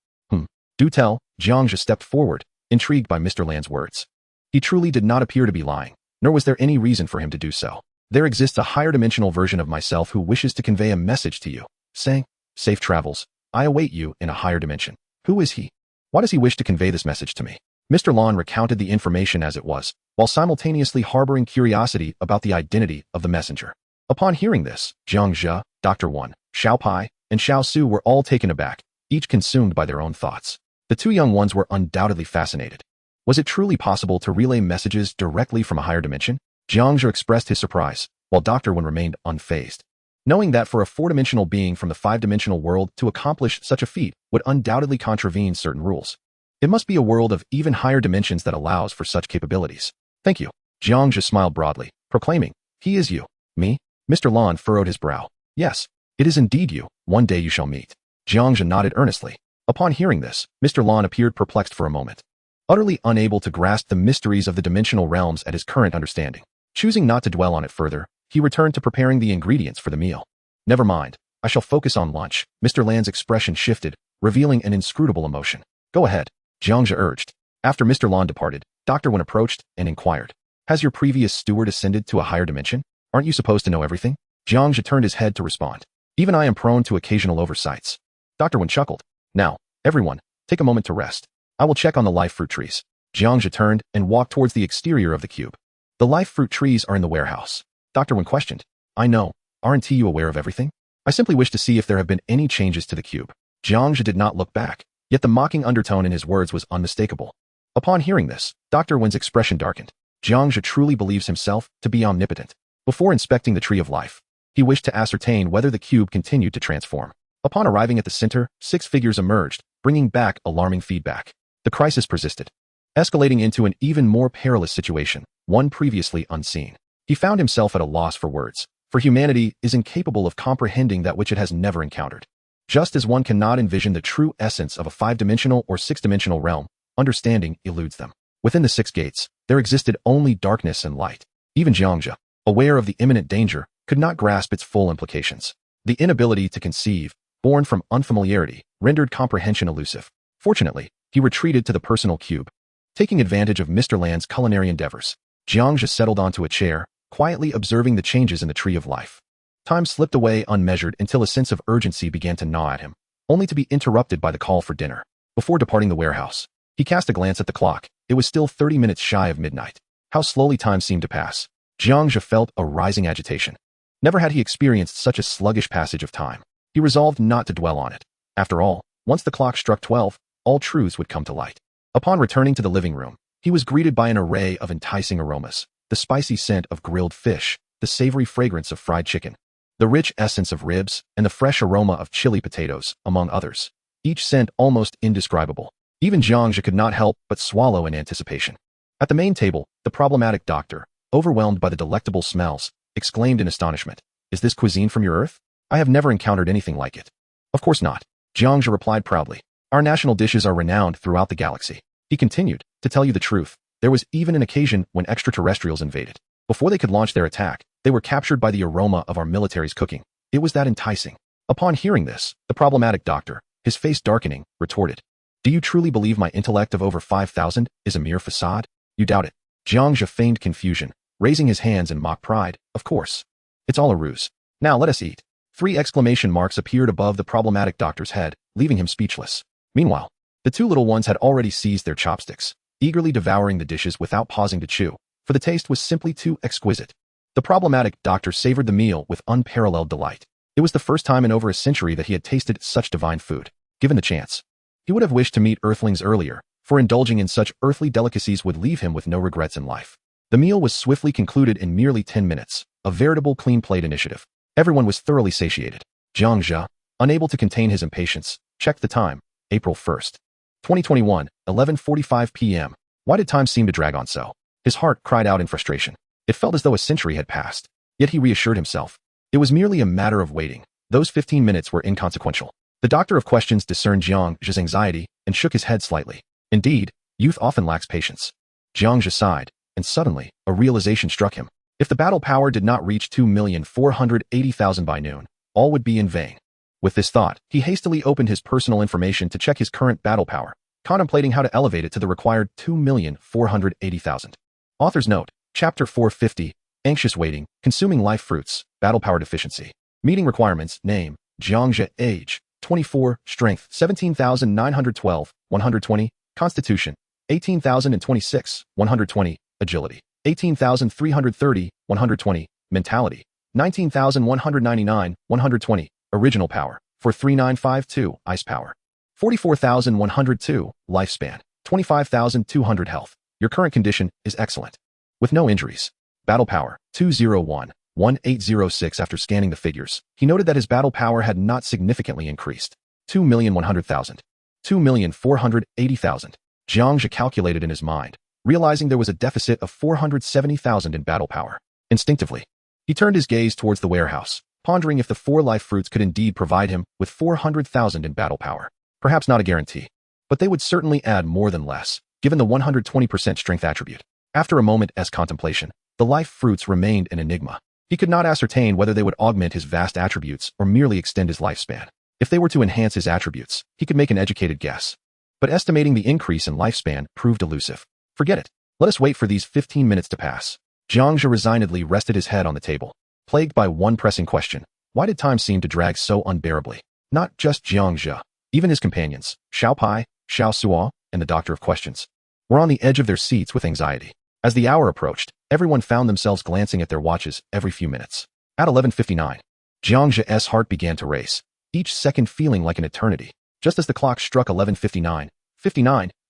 Do tell. Jiang Zhe stepped forward, intrigued by Mr. Lan's words. He truly did not appear to be lying, nor was there any reason for him to do so. "There exists a higher dimensional version of myself who wishes to convey a message to you, saying, 'Safe travels. I await you in a higher dimension.' Who is he? Why does he wish to convey this message to me?" Mr. Lan recounted the information as it was, while simultaneously harboring curiosity about the identity of the messenger. Upon hearing this, Jiang Zhe, Dr. Wan, Xiao Pai, and Xiao Su were all taken aback, each consumed by their own thoughts. The two young ones were undoubtedly fascinated. Was it truly possible to relay messages directly from a higher dimension? Jiang Zhe expressed his surprise, while Dr. Wan remained unfazed. Knowing that for a four-dimensional being from the five-dimensional world to accomplish such a feat would undoubtedly contravene certain rules. It must be a world of even higher dimensions that allows for such capabilities. "Thank you." Jiang Zhe smiled broadly, proclaiming, "He is you." "Me?" Mr. Lan furrowed his brow. "Yes, it is indeed you. One day you shall meet." Jiang Zhe nodded earnestly. Upon hearing this, Mr. Lan appeared perplexed for a moment, utterly unable to grasp the mysteries of the dimensional realms at his current understanding. Choosing not to dwell on it further, he returned to preparing the ingredients for the meal. "Never mind, I shall focus on lunch." Mr. Lan's expression shifted, revealing an inscrutable emotion. "Go ahead," Jiang Zhe urged. After Mr. Lan departed, Dr. Wan approached and inquired, "Has your previous steward ascended to a higher dimension? Aren't you supposed to know everything?" Jiang Zhe turned his head to respond. "Even I am prone to occasional oversights." Dr. Wan chuckled. "Now, everyone, take a moment to rest. I will check on the life fruit trees." Jiang Zhe turned and walked towards the exterior of the cube. "The life fruit trees are in the warehouse." Dr. Wan questioned. "I know. Aren't you aware of everything? I simply wish to see if there have been any changes to the cube." Jiang Zhe did not look back, yet the mocking undertone in his words was unmistakable. Upon hearing this, Dr. Wan's expression darkened. Jiang Zhe truly believes himself to be omnipotent. Before inspecting the tree of life, he wished to ascertain whether the cube continued to transform. Upon arriving at the center, 6 figures emerged, bringing back alarming feedback. The crisis persisted, escalating into an even more perilous situation, one previously unseen. He found himself at a loss for words, for humanity is incapable of comprehending that which it has never encountered. Just as one cannot envision the true essence of a 5-dimensional or 6-dimensional realm, understanding eludes them. Within the 6 gates, there existed only darkness and light. Even Jiang Zhe, aware of the imminent danger, could not grasp its full implications. The inability to conceive, born from unfamiliarity, rendered comprehension elusive. Fortunately, he retreated to the personal cube. Taking advantage of Mr. Lan's culinary endeavors, Jiang Zhe settled onto a chair, quietly observing the changes in the tree of life. Time slipped away unmeasured until a sense of urgency began to gnaw at him, only to be interrupted by the call for dinner. Before departing the warehouse, he cast a glance at the clock. It was still 30 minutes shy of midnight. How slowly time seemed to pass. Jiang Zhe felt a rising agitation. Never had he experienced such a sluggish passage of time. He resolved not to dwell on it. After all, once the clock struck 12, all truths would come to light. Upon returning to the living room, he was greeted by an array of enticing aromas, the spicy scent of grilled fish, the savory fragrance of fried chicken, the rich essence of ribs, and the fresh aroma of chili potatoes, among others. Each scent almost indescribable. Even Jiang Zhe could not help but swallow in anticipation. At the main table, the problematic doctor, overwhelmed by the delectable smells, exclaimed in astonishment, "Is this cuisine from your Earth? I have never encountered anything like it." "Of course not," Jiang Zhe replied proudly. "Our national dishes are renowned throughout the galaxy." He continued, "To tell you the truth, there was even an occasion when extraterrestrials invaded. Before they could launch their attack, they were captured by the aroma of our military's cooking. It was that enticing." Upon hearing this, the problematic doctor, his face darkening, retorted, "Do you truly believe my intellect of over 5,000 is a mere facade? You doubt it." Jiang Zhe feigned confusion, raising his hands in mock pride. "Of course. It's all a ruse. Now let us eat." 3 exclamation marks appeared above the problematic doctor's head, leaving him speechless. Meanwhile, the 2 little ones had already seized their chopsticks, eagerly devouring the dishes without pausing to chew, for the taste was simply too exquisite. The problematic doctor savored the meal with unparalleled delight. It was the first time in over a century that he had tasted such divine food. Given the chance, he would have wished to meet Earthlings earlier, for indulging in such earthly delicacies would leave him with no regrets in life. The meal was swiftly concluded in merely 10 minutes, a veritable clean plate initiative. Everyone was thoroughly satiated. Jiang Zhe, unable to contain his impatience, checked the time. April 1st, 2021, 11:45 p.m. Why did time seem to drag on so? His heart cried out in frustration. It felt as though a century had passed. Yet he reassured himself. It was merely a matter of waiting. Those 15 minutes were inconsequential. The doctor of questions discerned Jiang Zhe's anxiety and shook his head slightly. Indeed, youth often lacks patience. Jiang Zhe sighed, and suddenly, a realization struck him. If the battle power did not reach 2,480,000 by noon, all would be in vain. With this thought, he hastily opened his personal information to check his current battle power, contemplating how to elevate it to the required 2,480,000. Author's note, Chapter 450, Anxious Waiting, Consuming Life Fruits, Battle Power Deficiency. Meeting requirements, name, Jiang Zhe, age, 24, strength, 17,912, 120, constitution, 18,026, 120, agility, 18,330, 120, mentality, 19,199, 120, original power, 43952, ice power, 44,102, lifespan, 25,200 health. Your current condition is excellent. With no injuries. Battle power, 201, 1806. After scanning the figures, he noted that his battle power had not significantly increased. 2,100,000. 2,480,000. Jiang Zhe calculated in his mind, realizing there was a deficit of 470,000 in battle power. Instinctively, he turned his gaze towards the warehouse, pondering if the 4 life fruits could indeed provide him with 400,000 in battle power. Perhaps not a guarantee, but they would certainly add more than less, given the 120% strength attribute. After a moment's contemplation, the life fruits remained an enigma. He could not ascertain whether they would augment his vast attributes or merely extend his lifespan. If they were to enhance his attributes, he could make an educated guess. But estimating the increase in lifespan proved elusive. Forget it. Let us wait for these 15 minutes to pass. Jiang Zhe resignedly rested his head on the table, plagued by one pressing question. Why did time seem to drag so unbearably? Not just Jiang Zhe. Even his companions, Xiao Pai, Xiao Suo, and the Doctor of Questions, were on the edge of their seats with anxiety. As the hour approached, everyone found themselves glancing at their watches every few minutes. At 11:59, Jiang Zhe's heart began to race, each second feeling like an eternity. Just as the clock struck 11:59,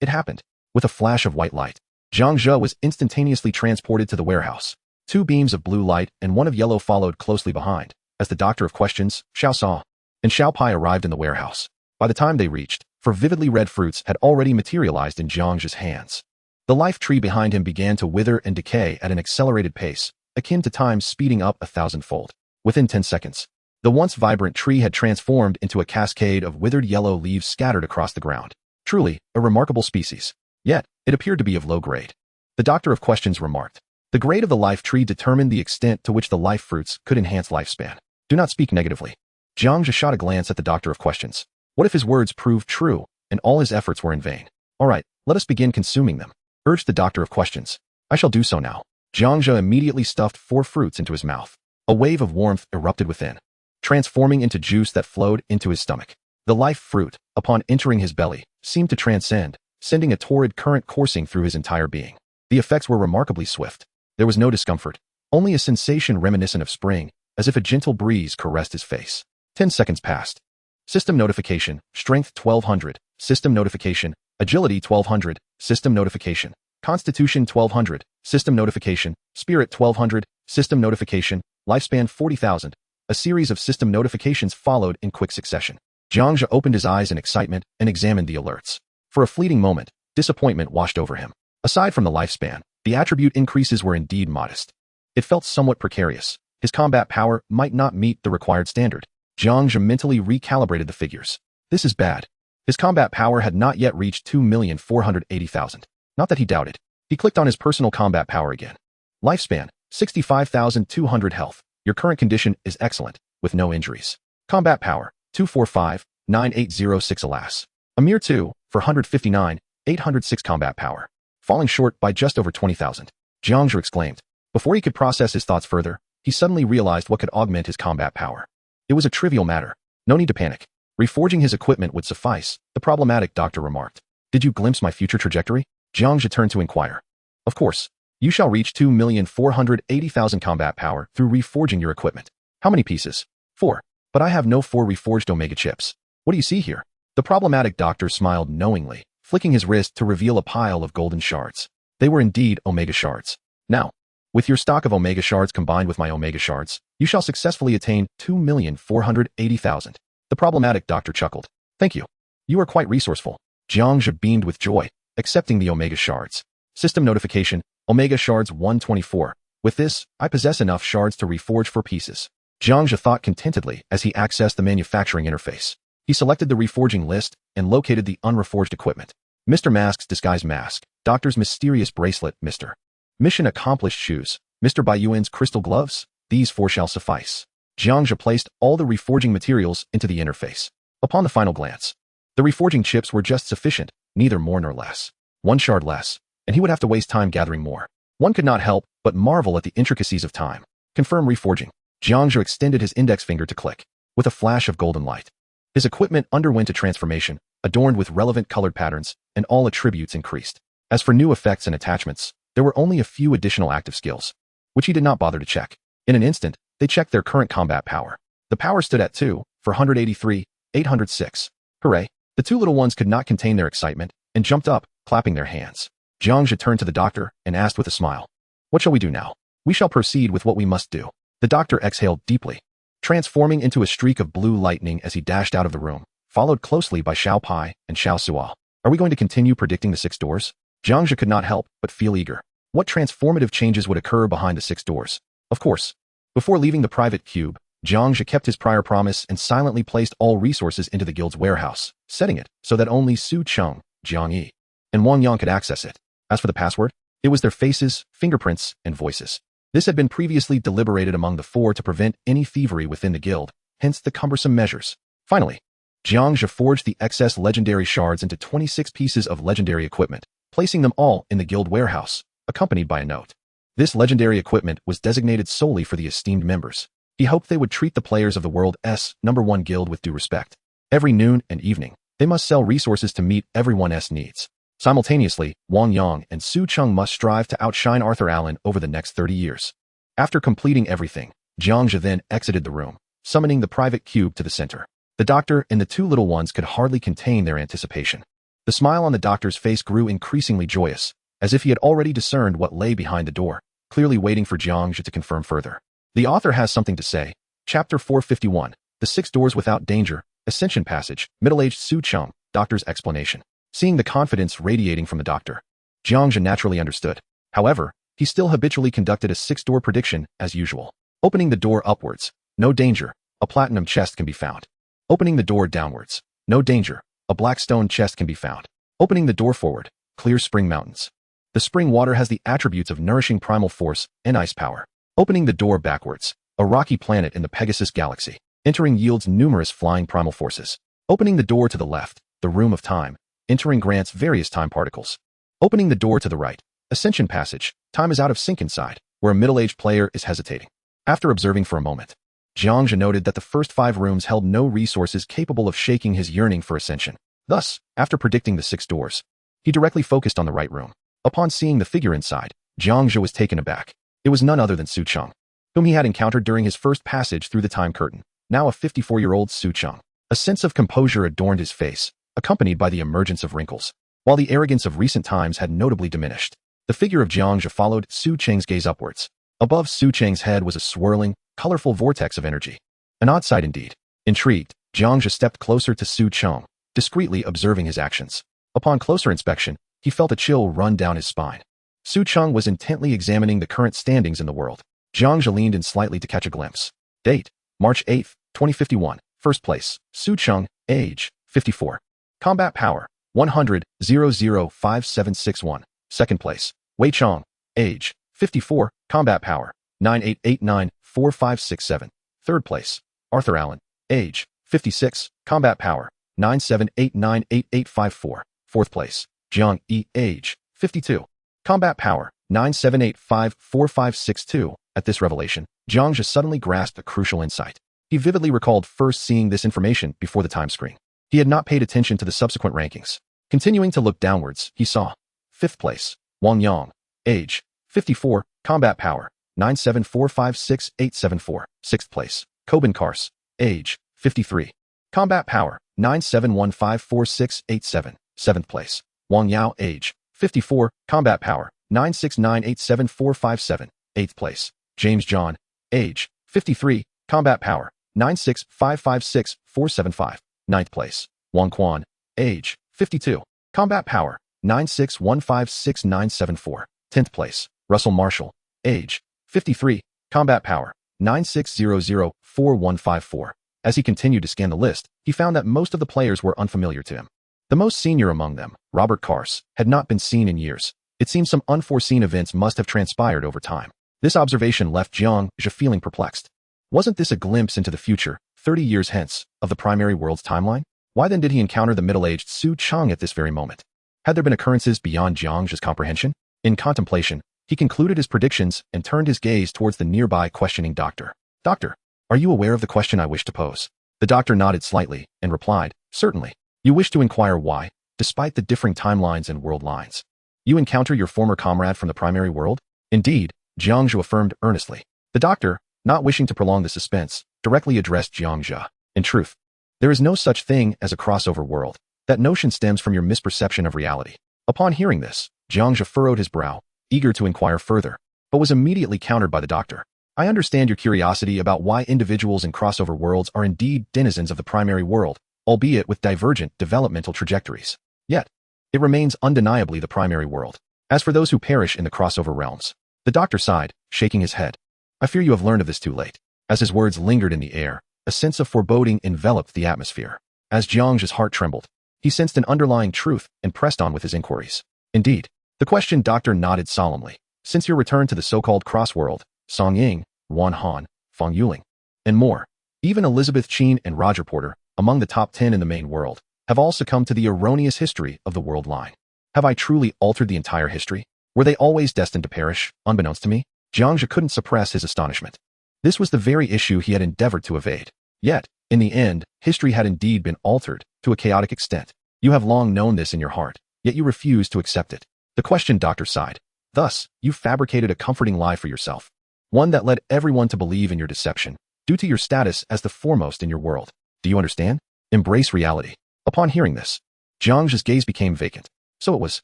it happened. With a flash of white light, Jiang Zhe was instantaneously transported to the warehouse. 2 beams of blue light and 1 of yellow followed closely behind, as the Doctor of Questions, Xiao Suo, and Xiao Pai arrived in the warehouse. By the time they reached, 4 vividly red fruits had already materialized in Jiang Zhe's hands. The life tree behind him began to wither and decay at an accelerated pace, akin to time speeding up 1,000-fold. Within 10 seconds, the once vibrant tree had transformed into a cascade of withered yellow leaves scattered across the ground. Truly, a remarkable species. Yet, it appeared to be of low grade. The Doctor of Questions remarked. The grade of the life tree determined the extent to which the life fruits could enhance lifespan. Do not speak negatively. Jiang Zhe shot a glance at the Doctor of Questions. What if his words proved true, and all his efforts were in vain? All right, let us begin consuming them, urged the Doctor of Questions. I shall do so now. Jiang Zhe immediately stuffed 4 fruits into his mouth. A wave of warmth erupted within, transforming into juice that flowed into his stomach. The life fruit, upon entering his belly, seemed to transcend, sending a torrid current coursing through his entire being. The effects were remarkably swift. There was no discomfort, only a sensation reminiscent of spring, as if a gentle breeze caressed his face. 10 seconds passed. System notification, strength 1200, system notification, agility 1200, system notification, constitution 1200, system notification, spirit 1200, system notification, lifespan 40,000. A series of system notifications followed in quick succession. Jiang Zhe opened his eyes in excitement and examined the alerts. For a fleeting moment, disappointment washed over him. Aside from the lifespan, the attribute increases were indeed modest. It felt somewhat precarious. His combat power might not meet the required standard. Jiang Zhe mentally recalibrated the figures. This is bad. His combat power had not yet reached 2,480,000. Not that he doubted. He clicked on his personal combat power again. Lifespan, 65,200 health. Your current condition is excellent, with no injuries. Combat power, 245,9806. Alas. A mere 2,459,806 combat power. Falling short by just over 20,000. Jiang Zhe exclaimed. Before he could process his thoughts further, he suddenly realized what could augment his combat power. It was a trivial matter. No need to panic. Reforging his equipment would suffice, the problematic doctor remarked. Did you glimpse my future trajectory? Jiang Zhe turned to inquire. Of course. You shall reach 2,480,000 combat power through reforging your equipment. How many pieces? 4. But I have no 4 reforged Omega chips. What do you see here? The problematic doctor smiled knowingly, flicking his wrist to reveal a pile of golden shards. They were indeed Omega shards. Now, with your stock of Omega shards combined with my Omega shards, you shall successfully attain 2,480,000. The problematic doctor chuckled. Thank you. You are quite resourceful. Jiang Zhe beamed with joy, accepting the Omega shards. System notification, Omega shards 124. With this, I possess enough shards to reforge 4 pieces. Jiang Zhe thought contentedly as he accessed the manufacturing interface. He selected the reforging list and located the unreforged equipment. Mr. Mask's disguise mask, Doctor's mysterious bracelet, Mr. Mission accomplished shoes. Mr. Baiyuan's crystal gloves? These 4 shall suffice. Jiang Zhe placed all the reforging materials into the interface. Upon the final glance, the reforging chips were just sufficient, neither more nor less. 1 shard less, and he would have to waste time gathering more. One could not help but marvel at the intricacies of time. Confirm reforging. Jiang Zhe extended his index finger to click. With a flash of golden light, his equipment underwent a transformation, adorned with relevant colored patterns, and all attributes increased. As for new effects and attachments, there were only a few additional active skills, which he did not bother to check. In an instant, they checked their current combat power. The power stood at 2, 483, 806. Hooray! The 2 little ones could not contain their excitement, and jumped up, clapping their hands. Jiang Zhe turned to the doctor and asked with a smile, "What shall we do now?" "We shall proceed with what we must do." The doctor exhaled deeply, transforming into a streak of blue lightning as he dashed out of the room, followed closely by Xiao Pai and Xiao Suo. Are we going to continue predicting the 6 doors? Jiang Zhe could not help but feel eager. What transformative changes would occur behind the 6 doors? Of course. Before leaving the private cube, Jiang Zhe kept his prior promise and silently placed all resources into the guild's warehouse, setting it so that only Su Cheng, Jiang Yi, and Wang Yang could access it. As for the password, it was their faces, fingerprints, and voices. This had been previously deliberated among the 4 to prevent any thievery within the guild, hence the cumbersome measures. Finally, Jiang Zhe forged the excess legendary shards into 26 pieces of legendary equipment, placing them all in the guild warehouse, accompanied by a note. This legendary equipment was designated solely for the esteemed members. He hoped they would treat the players of the world's #1 guild with due respect. Every noon and evening, they must sell resources to meet everyone's needs. Simultaneously, Wang Yang and Su Cheng must strive to outshine Arthur Allen over the next 30 years. After completing everything, Jiang Zhe then exited the room, summoning the private cube to the center. The doctor and the 2 little ones could hardly contain their anticipation. The smile on the doctor's face grew increasingly joyous, as if he had already discerned what lay behind the door, clearly waiting for Jiang Zhe to confirm further. The author has something to say. Chapter 451, The 6 Doors Without Danger, Ascension Passage, Middle-Aged Su Cheng, Doctor's Explanation. Seeing the confidence radiating from the doctor, Jiang Zhe naturally understood. However, he still habitually conducted a 6-door prediction as usual. Opening the door upwards, no danger, a platinum chest can be found. Opening the door downwards, no danger, a black stone chest can be found. Opening the door forward, clear spring mountains. The spring water has the attributes of nourishing primal force and ice power. Opening the door backwards, a rocky planet in the Pegasus galaxy. Entering yields numerous flying primal forces. Opening the door to the left, the room of time. Entering grants various time particles. Opening the door to the right, Ascension Passage, time is out of sync inside, where a middle-aged player is hesitating. After observing for a moment, Jiang Zhe noted that the first 5 rooms held no resources capable of shaking his yearning for ascension. Thus, after predicting the 6 doors, he directly focused on the right room. Upon seeing the figure inside, Jiang Zhe was taken aback. It was none other than Su Cheng, whom he had encountered during his first passage through the time curtain, now a 54-year-old Su Cheng. A sense of composure adorned his face, accompanied by the emergence of wrinkles, while the arrogance of recent times had notably diminished. The figure of Jiang Zhe followed Su Cheng's gaze upwards. Above Su Cheng's head was a swirling, colorful vortex of energy. An odd sight indeed. Intrigued, Jiang Zhe stepped closer to Su Cheng, discreetly observing his actions. Upon closer inspection, he felt a chill run down his spine. Su Cheng was intently examining the current standings in the world. Jiang Zhe leaned in slightly to catch a glimpse. Date, March 8, 2051. First place, Su Cheng, age, 54. Combat power, 100,005761. Second place, Wei Chong, age, 54. Combat power, 98894567. Third place, Arthur Allen, age, 56. Combat power, 97898854. Fourth place, Jiang Yi, age, 52. Combat power, 97854562. At this revelation, Jiang Zhe suddenly grasped a crucial insight. He vividly recalled first seeing this information before the time screen. He had not paid attention to the subsequent rankings. Continuing to look downwards, he saw 5th place, Wang Yang, age, 54, combat power, 97456,874. 6th place, Kobin Kars, age, 53, combat power, 97154,687. 7th place, Wang Yao, age, 54, combat power, 96987,457. 8th place, James John, age, 53, combat power, 96556,475. 9th place, Wang Quan, age, 52, combat power, 96156,974. 10th place, Russell Marshall, age, 53, combat power, 96004154. As he continued to scan the list, he found that most of the players were unfamiliar to him. The most senior among them, Robert Kars, had not been seen in years. It seems some unforeseen events must have transpired over time. This observation left Jiang Zhe feeling perplexed. Wasn't this a glimpse into the future, 30 years hence, of the primary world's timeline? Why then did he encounter the middle-aged Su Cheng at this very moment? Had there been occurrences beyond Jiang Zhe's comprehension? In contemplation, he concluded his predictions and turned his gaze towards the nearby questioning doctor. Doctor, are you aware of the question I wish to pose? The doctor nodded slightly and replied, certainly. You wish to inquire why, despite the differing timelines and world lines, you encounter your former comrade from the primary world? Indeed, Jiang Zhe affirmed earnestly. The doctor, not wishing to prolong the suspense, directly addressed Jiang Zhe. In truth, there is no such thing as a crossover world. That notion stems from your misperception of reality. Upon hearing this, Jiang Zhe furrowed his brow, eager to inquire further, but was immediately countered by the doctor. I understand your curiosity about why individuals in crossover worlds are indeed denizens of the primary world, albeit with divergent developmental trajectories. Yet, it remains undeniably the primary world. As for those who perish in the crossover realms, the doctor sighed, shaking his head. I fear you have learned of this too late. As his words lingered in the air, a sense of foreboding enveloped the atmosphere. As Jiang Zhe's heart trembled, he sensed an underlying truth and pressed on with his inquiries. Indeed, the questioned doctor nodded solemnly. Since your return to the so-called cross-world, Song Ying, Wan Han, Feng Yuling, and more, even Elizabeth Qin and Roger Porter, among the top 10 in the main world, have all succumbed to the erroneous history of the world line. Have I truly altered the entire history? Were they always destined to perish, unbeknownst to me? Jiang Zhe couldn't suppress his astonishment. This was the very issue he had endeavored to evade. Yet, in the end, history had indeed been altered to a chaotic extent. You have long known this in your heart, yet you refuse to accept it. The questioned doctor sighed. Thus, you fabricated a comforting lie for yourself. One that led everyone to believe in your deception, due to your status as the foremost in your world. Do you understand? Embrace reality. Upon hearing this, Jiang Zhe's gaze became vacant. So it was.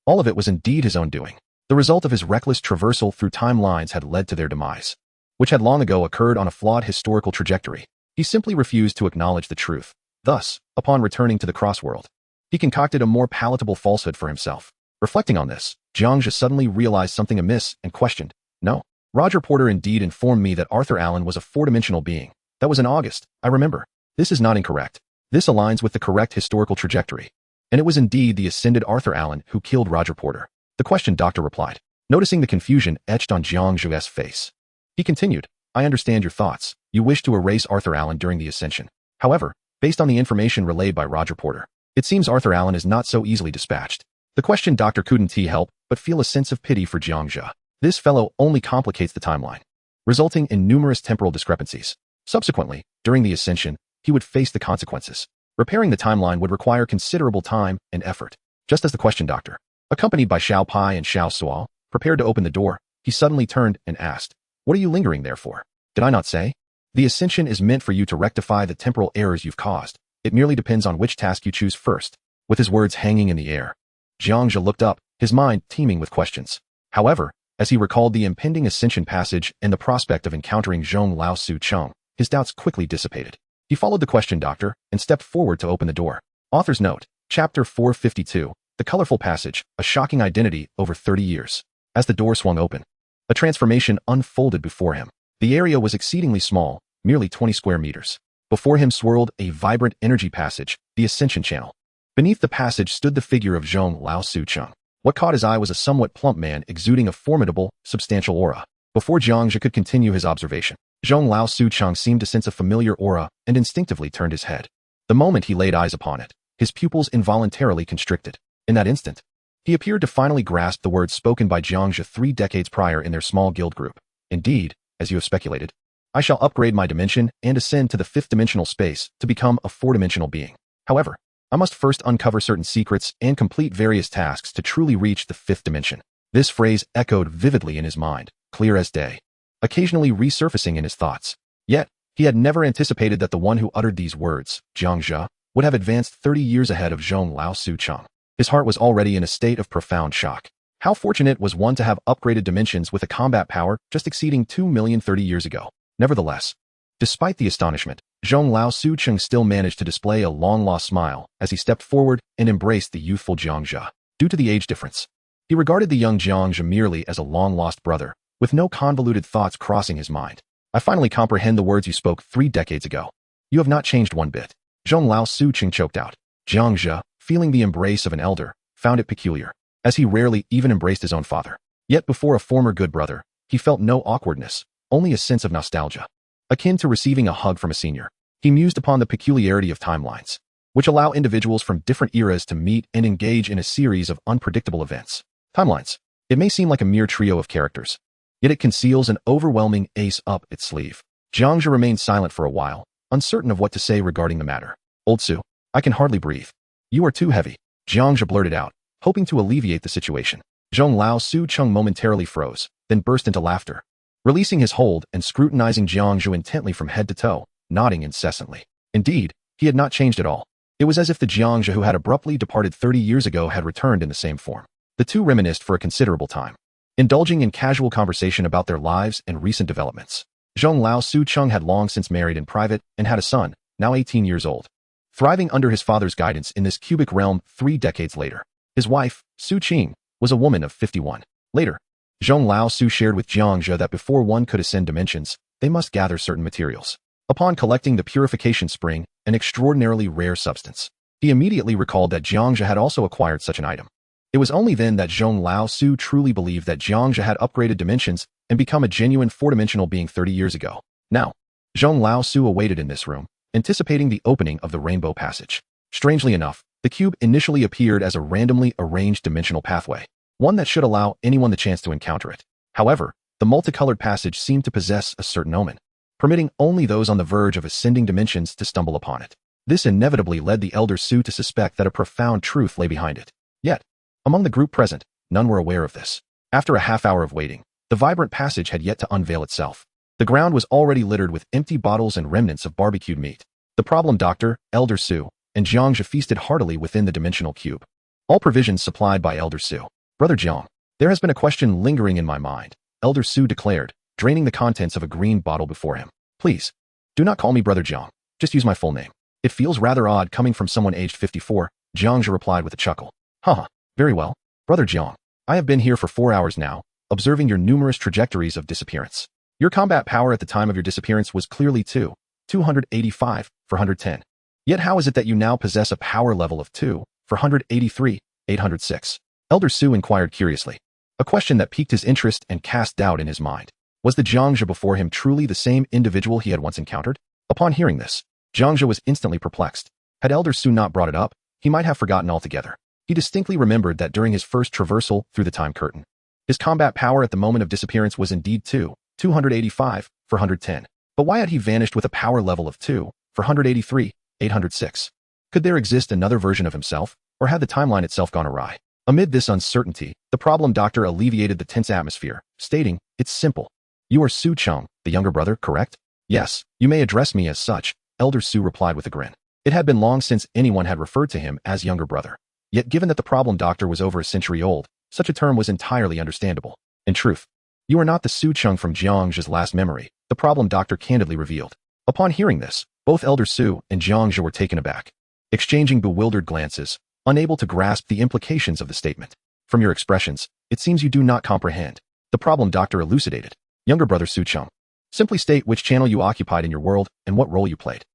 All of it was indeed his own doing. The result of his reckless traversal through timelines had led to their demise, which had long ago occurred on a flawed historical trajectory. He simply refused to acknowledge the truth. Thus, upon returning to the crossworld, he concocted a more palatable falsehood for himself. Reflecting on this, Jiang Zhe suddenly realized something amiss and questioned. No. Roger Porter indeed informed me that Arthur Allen was a four-dimensional being. That was in August, I remember. This is not incorrect. This aligns with the correct historical trajectory. And it was indeed the ascended Arthur Allen who killed Roger Porter. The questioned doctor replied, noticing the confusion etched on Jiang Zhe's face. He continued, I understand your thoughts. You wish to erase Arthur Allen during the ascension. However, based on the information relayed by Roger Porter, it seems Arthur Allen is not so easily dispatched. The questioned doctor couldn't help but feel a sense of pity for Jiang Zhe. This fellow only complicates the timeline, resulting in numerous temporal discrepancies. Subsequently, during the ascension, he would face the consequences. Repairing the timeline would require considerable time and effort. Just as the questioned doctor, accompanied by Xiao Pai and Xiao Suo, prepared to open the door, he suddenly turned and asked, what are you lingering there for? Did I not say? The ascension is meant for you to rectify the temporal errors you've caused. It merely depends on which task you choose first. With his words hanging in the air, Jiang Zhe looked up, his mind teeming with questions. However, as he recalled the impending ascension passage and the prospect of encountering Zhong Lao Su Cheng, his doubts quickly dissipated. He followed the questioned doctor and stepped forward to open the door. Author's note, Chapter 452, The Colorful Passage, A Shocking Identity Over 30 Years. As the door swung open, a transformation unfolded before him. The area was exceedingly small, merely 20 square meters. Before him swirled a vibrant energy passage, the Ascension Channel. Beneath the passage stood the figure of Zhong Lao Su Cheng. What caught his eye was a somewhat plump man exuding a formidable, substantial aura. Before Jiang Zhe could continue his observation, Zhong Lao Su Cheng seemed to sense a familiar aura and instinctively turned his head. The moment he laid eyes upon it, his pupils involuntarily constricted. In that instant, he appeared to finally grasp the words spoken by Jiang Zhe 3 decades prior in their small guild group. Indeed, as you have speculated, I shall upgrade my dimension and ascend to the 5th dimensional space to become a 4-dimensional being. However, I must first uncover certain secrets and complete various tasks to truly reach the 5th dimension. This phrase echoed vividly in his mind, clear as day, occasionally resurfacing in his thoughts. Yet, he had never anticipated that the one who uttered these words, Jiang Zhe, would have advanced 30 years ahead of Zhong Lao Su Cheng. His heart was already in a state of profound shock. How fortunate was one to have upgraded dimensions with a combat power just exceeding 2 million 30 years ago. Nevertheless, despite the astonishment, Zhong Lao Su Cheng still managed to display a long-lost smile as he stepped forward and embraced the youthful Jiang Zhe. Due to the age difference, he regarded the young Jiang Zhe merely as a long-lost brother, with no convoluted thoughts crossing his mind. I finally comprehend the words you spoke 3 decades ago. You have not changed one bit. Zhong Lao Su Cheng choked out. Jiang Zhe, feeling the embrace of an elder, found it peculiar. as he rarely even embraced his own father. Yet before a former good brother, he felt no awkwardness, only a sense of nostalgia, akin to receiving a hug from a senior. He mused upon the peculiarity of timelines, which allow individuals from different eras to meet and engage in a series of unpredictable events. Timelines. It may seem like a mere trio of characters, yet it conceals an overwhelming ace up its sleeve. Jiang Zhe remained silent for a while, uncertain of what to say regarding the matter. Old Su, I can hardly breathe. You are too heavy, Jiang Zhe blurted out, hoping to alleviate the situation. Zhong Lao Su Chung momentarily froze, then burst into laughter, releasing his hold and scrutinizing Jiang Zhe intently from head to toe, nodding incessantly. Indeed, he had not changed at all. It was as if the Jiang Zhe who had abruptly departed 30 years ago had returned in the same form. The two reminisced for a considerable time, indulging in casual conversation about their lives and recent developments. Zhong Lao Su Chung had long since married in private and had a son, now 18 years old, thriving under his father's guidance in this cubic realm 3 decades later. His wife, Su Qing, was a woman of 51. Later, Zhong Lao Su shared with Jiang Zhe that before one could ascend dimensions, they must gather certain materials. Upon collecting the purification spring, an extraordinarily rare substance, he immediately recalled that Jiang Zhe had also acquired such an item. It was only then that Zhong Lao Su truly believed that Jiang Zhe had upgraded dimensions and become a genuine 4-dimensional being 30 years ago. Now, Zhong Lao Su awaited in this room, anticipating the opening of the Rainbow Passage. Strangely enough, the cube initially appeared as a randomly arranged dimensional pathway, one that should allow anyone the chance to encounter it. However, the multicolored passage seemed to possess a certain omen, permitting only those on the verge of ascending dimensions to stumble upon it. This inevitably led the Elder Su to suspect that a profound truth lay behind it. Yet, among the group present, none were aware of this. After a half-hour of waiting, the vibrant passage had yet to unveil itself. The ground was already littered with empty bottles and remnants of barbecued meat. The problem doctor, Elder Su, and Jiang Zhe feasted heartily within the dimensional cube. All provisions supplied by Elder Su. Brother Jiang, there has been a question lingering in my mind, Elder Su declared, draining the contents of a green bottle before him. Please, do not call me Brother Jiang. Just use my full name. It feels rather odd coming from someone aged 54, Jiang Zhe replied with a chuckle. Haha, very well. Brother Jiang, I have been here for 4 hours now, observing your numerous trajectories of disappearance. Your combat power at the time of your disappearance was clearly 285 for 110. Yet how is it that you now possess a power level of 2 for 183, 806? Elder Su inquired curiously, a question that piqued his interest and cast doubt in his mind. Was the Jiang Zhe before him truly the same individual he had once encountered? Upon hearing this, Jiang Zhe was instantly perplexed. Had Elder Su not brought it up, he might have forgotten altogether. He distinctly remembered that during his first traversal through the time curtain, his combat power at the moment of disappearance was indeed 285 for 110. But why had he vanished with a power level of 2 for 183, 806? Could there exist another version of himself, or had the timeline itself gone awry? Amid this uncertainty, the problem doctor alleviated the tense atmosphere, stating, "It's simple. You are Su Chung, the younger brother, correct?" "Yes, you may address me as such," Elder Su replied with a grin. It had been long since anyone had referred to him as younger brother. Yet given that the problem doctor was over a century old, such a term was entirely understandable. In truth, you are not the Su Chung from Jiang Zhe's last memory, the problem doctor candidly revealed. Upon hearing this, both Elder Su and Jiang Zhe were taken aback, exchanging bewildered glances, unable to grasp the implications of the statement. From your expressions, it seems you do not comprehend, the problem doctor elucidated. Younger brother Su Chung, simply state which channel you occupied in your world and what role you played.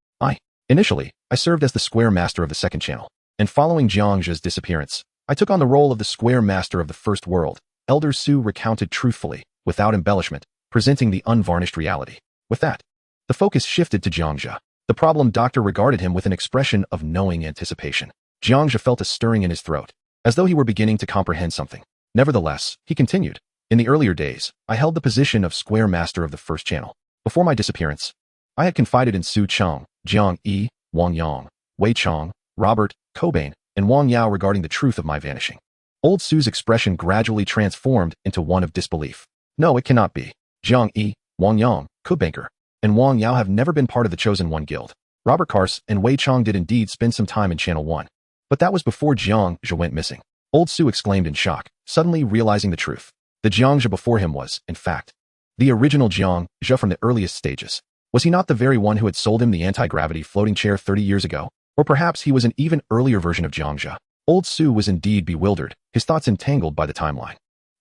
Initially, I served as the square master of the second channel, and following Jiang Zhe's disappearance, I took on the role of the square master of the first world. Elder Su recounted truthfully, without embellishment, presenting the unvarnished reality. With that, the focus shifted to Jiang Zhe. The problem doctor regarded him with an expression of knowing anticipation. Jiang Zhe felt a stirring in his throat, as though he were beginning to comprehend something. Nevertheless, he continued, in the earlier days, I held the position of square master of the first channel. Before my disappearance, I had confided in Su Cheng, Jiang Yi, Wang Yang, Wei Chong, Robert, Cobain, and Wang Yao regarding the truth of my vanishing. Old Su's expression gradually transformed into one of disbelief. No, it cannot be. Jiang Yi, Wang Yang, Cobanker, and Wang Yao have never been part of the Chosen One Guild. Robert Kars and Wei Chong did indeed spend some time in Channel 1. But that was before Jiang Zhe went missing. Old Su exclaimed in shock, suddenly realizing the truth. The Jiang Zhe before him was, in fact, the original Jiang Zhe from the earliest stages. Was he not the very one who had sold him the anti-gravity floating chair 30 years ago? Or perhaps he was an even earlier version of Jiang Zhe. Old Su was indeed bewildered, his thoughts entangled by the timeline.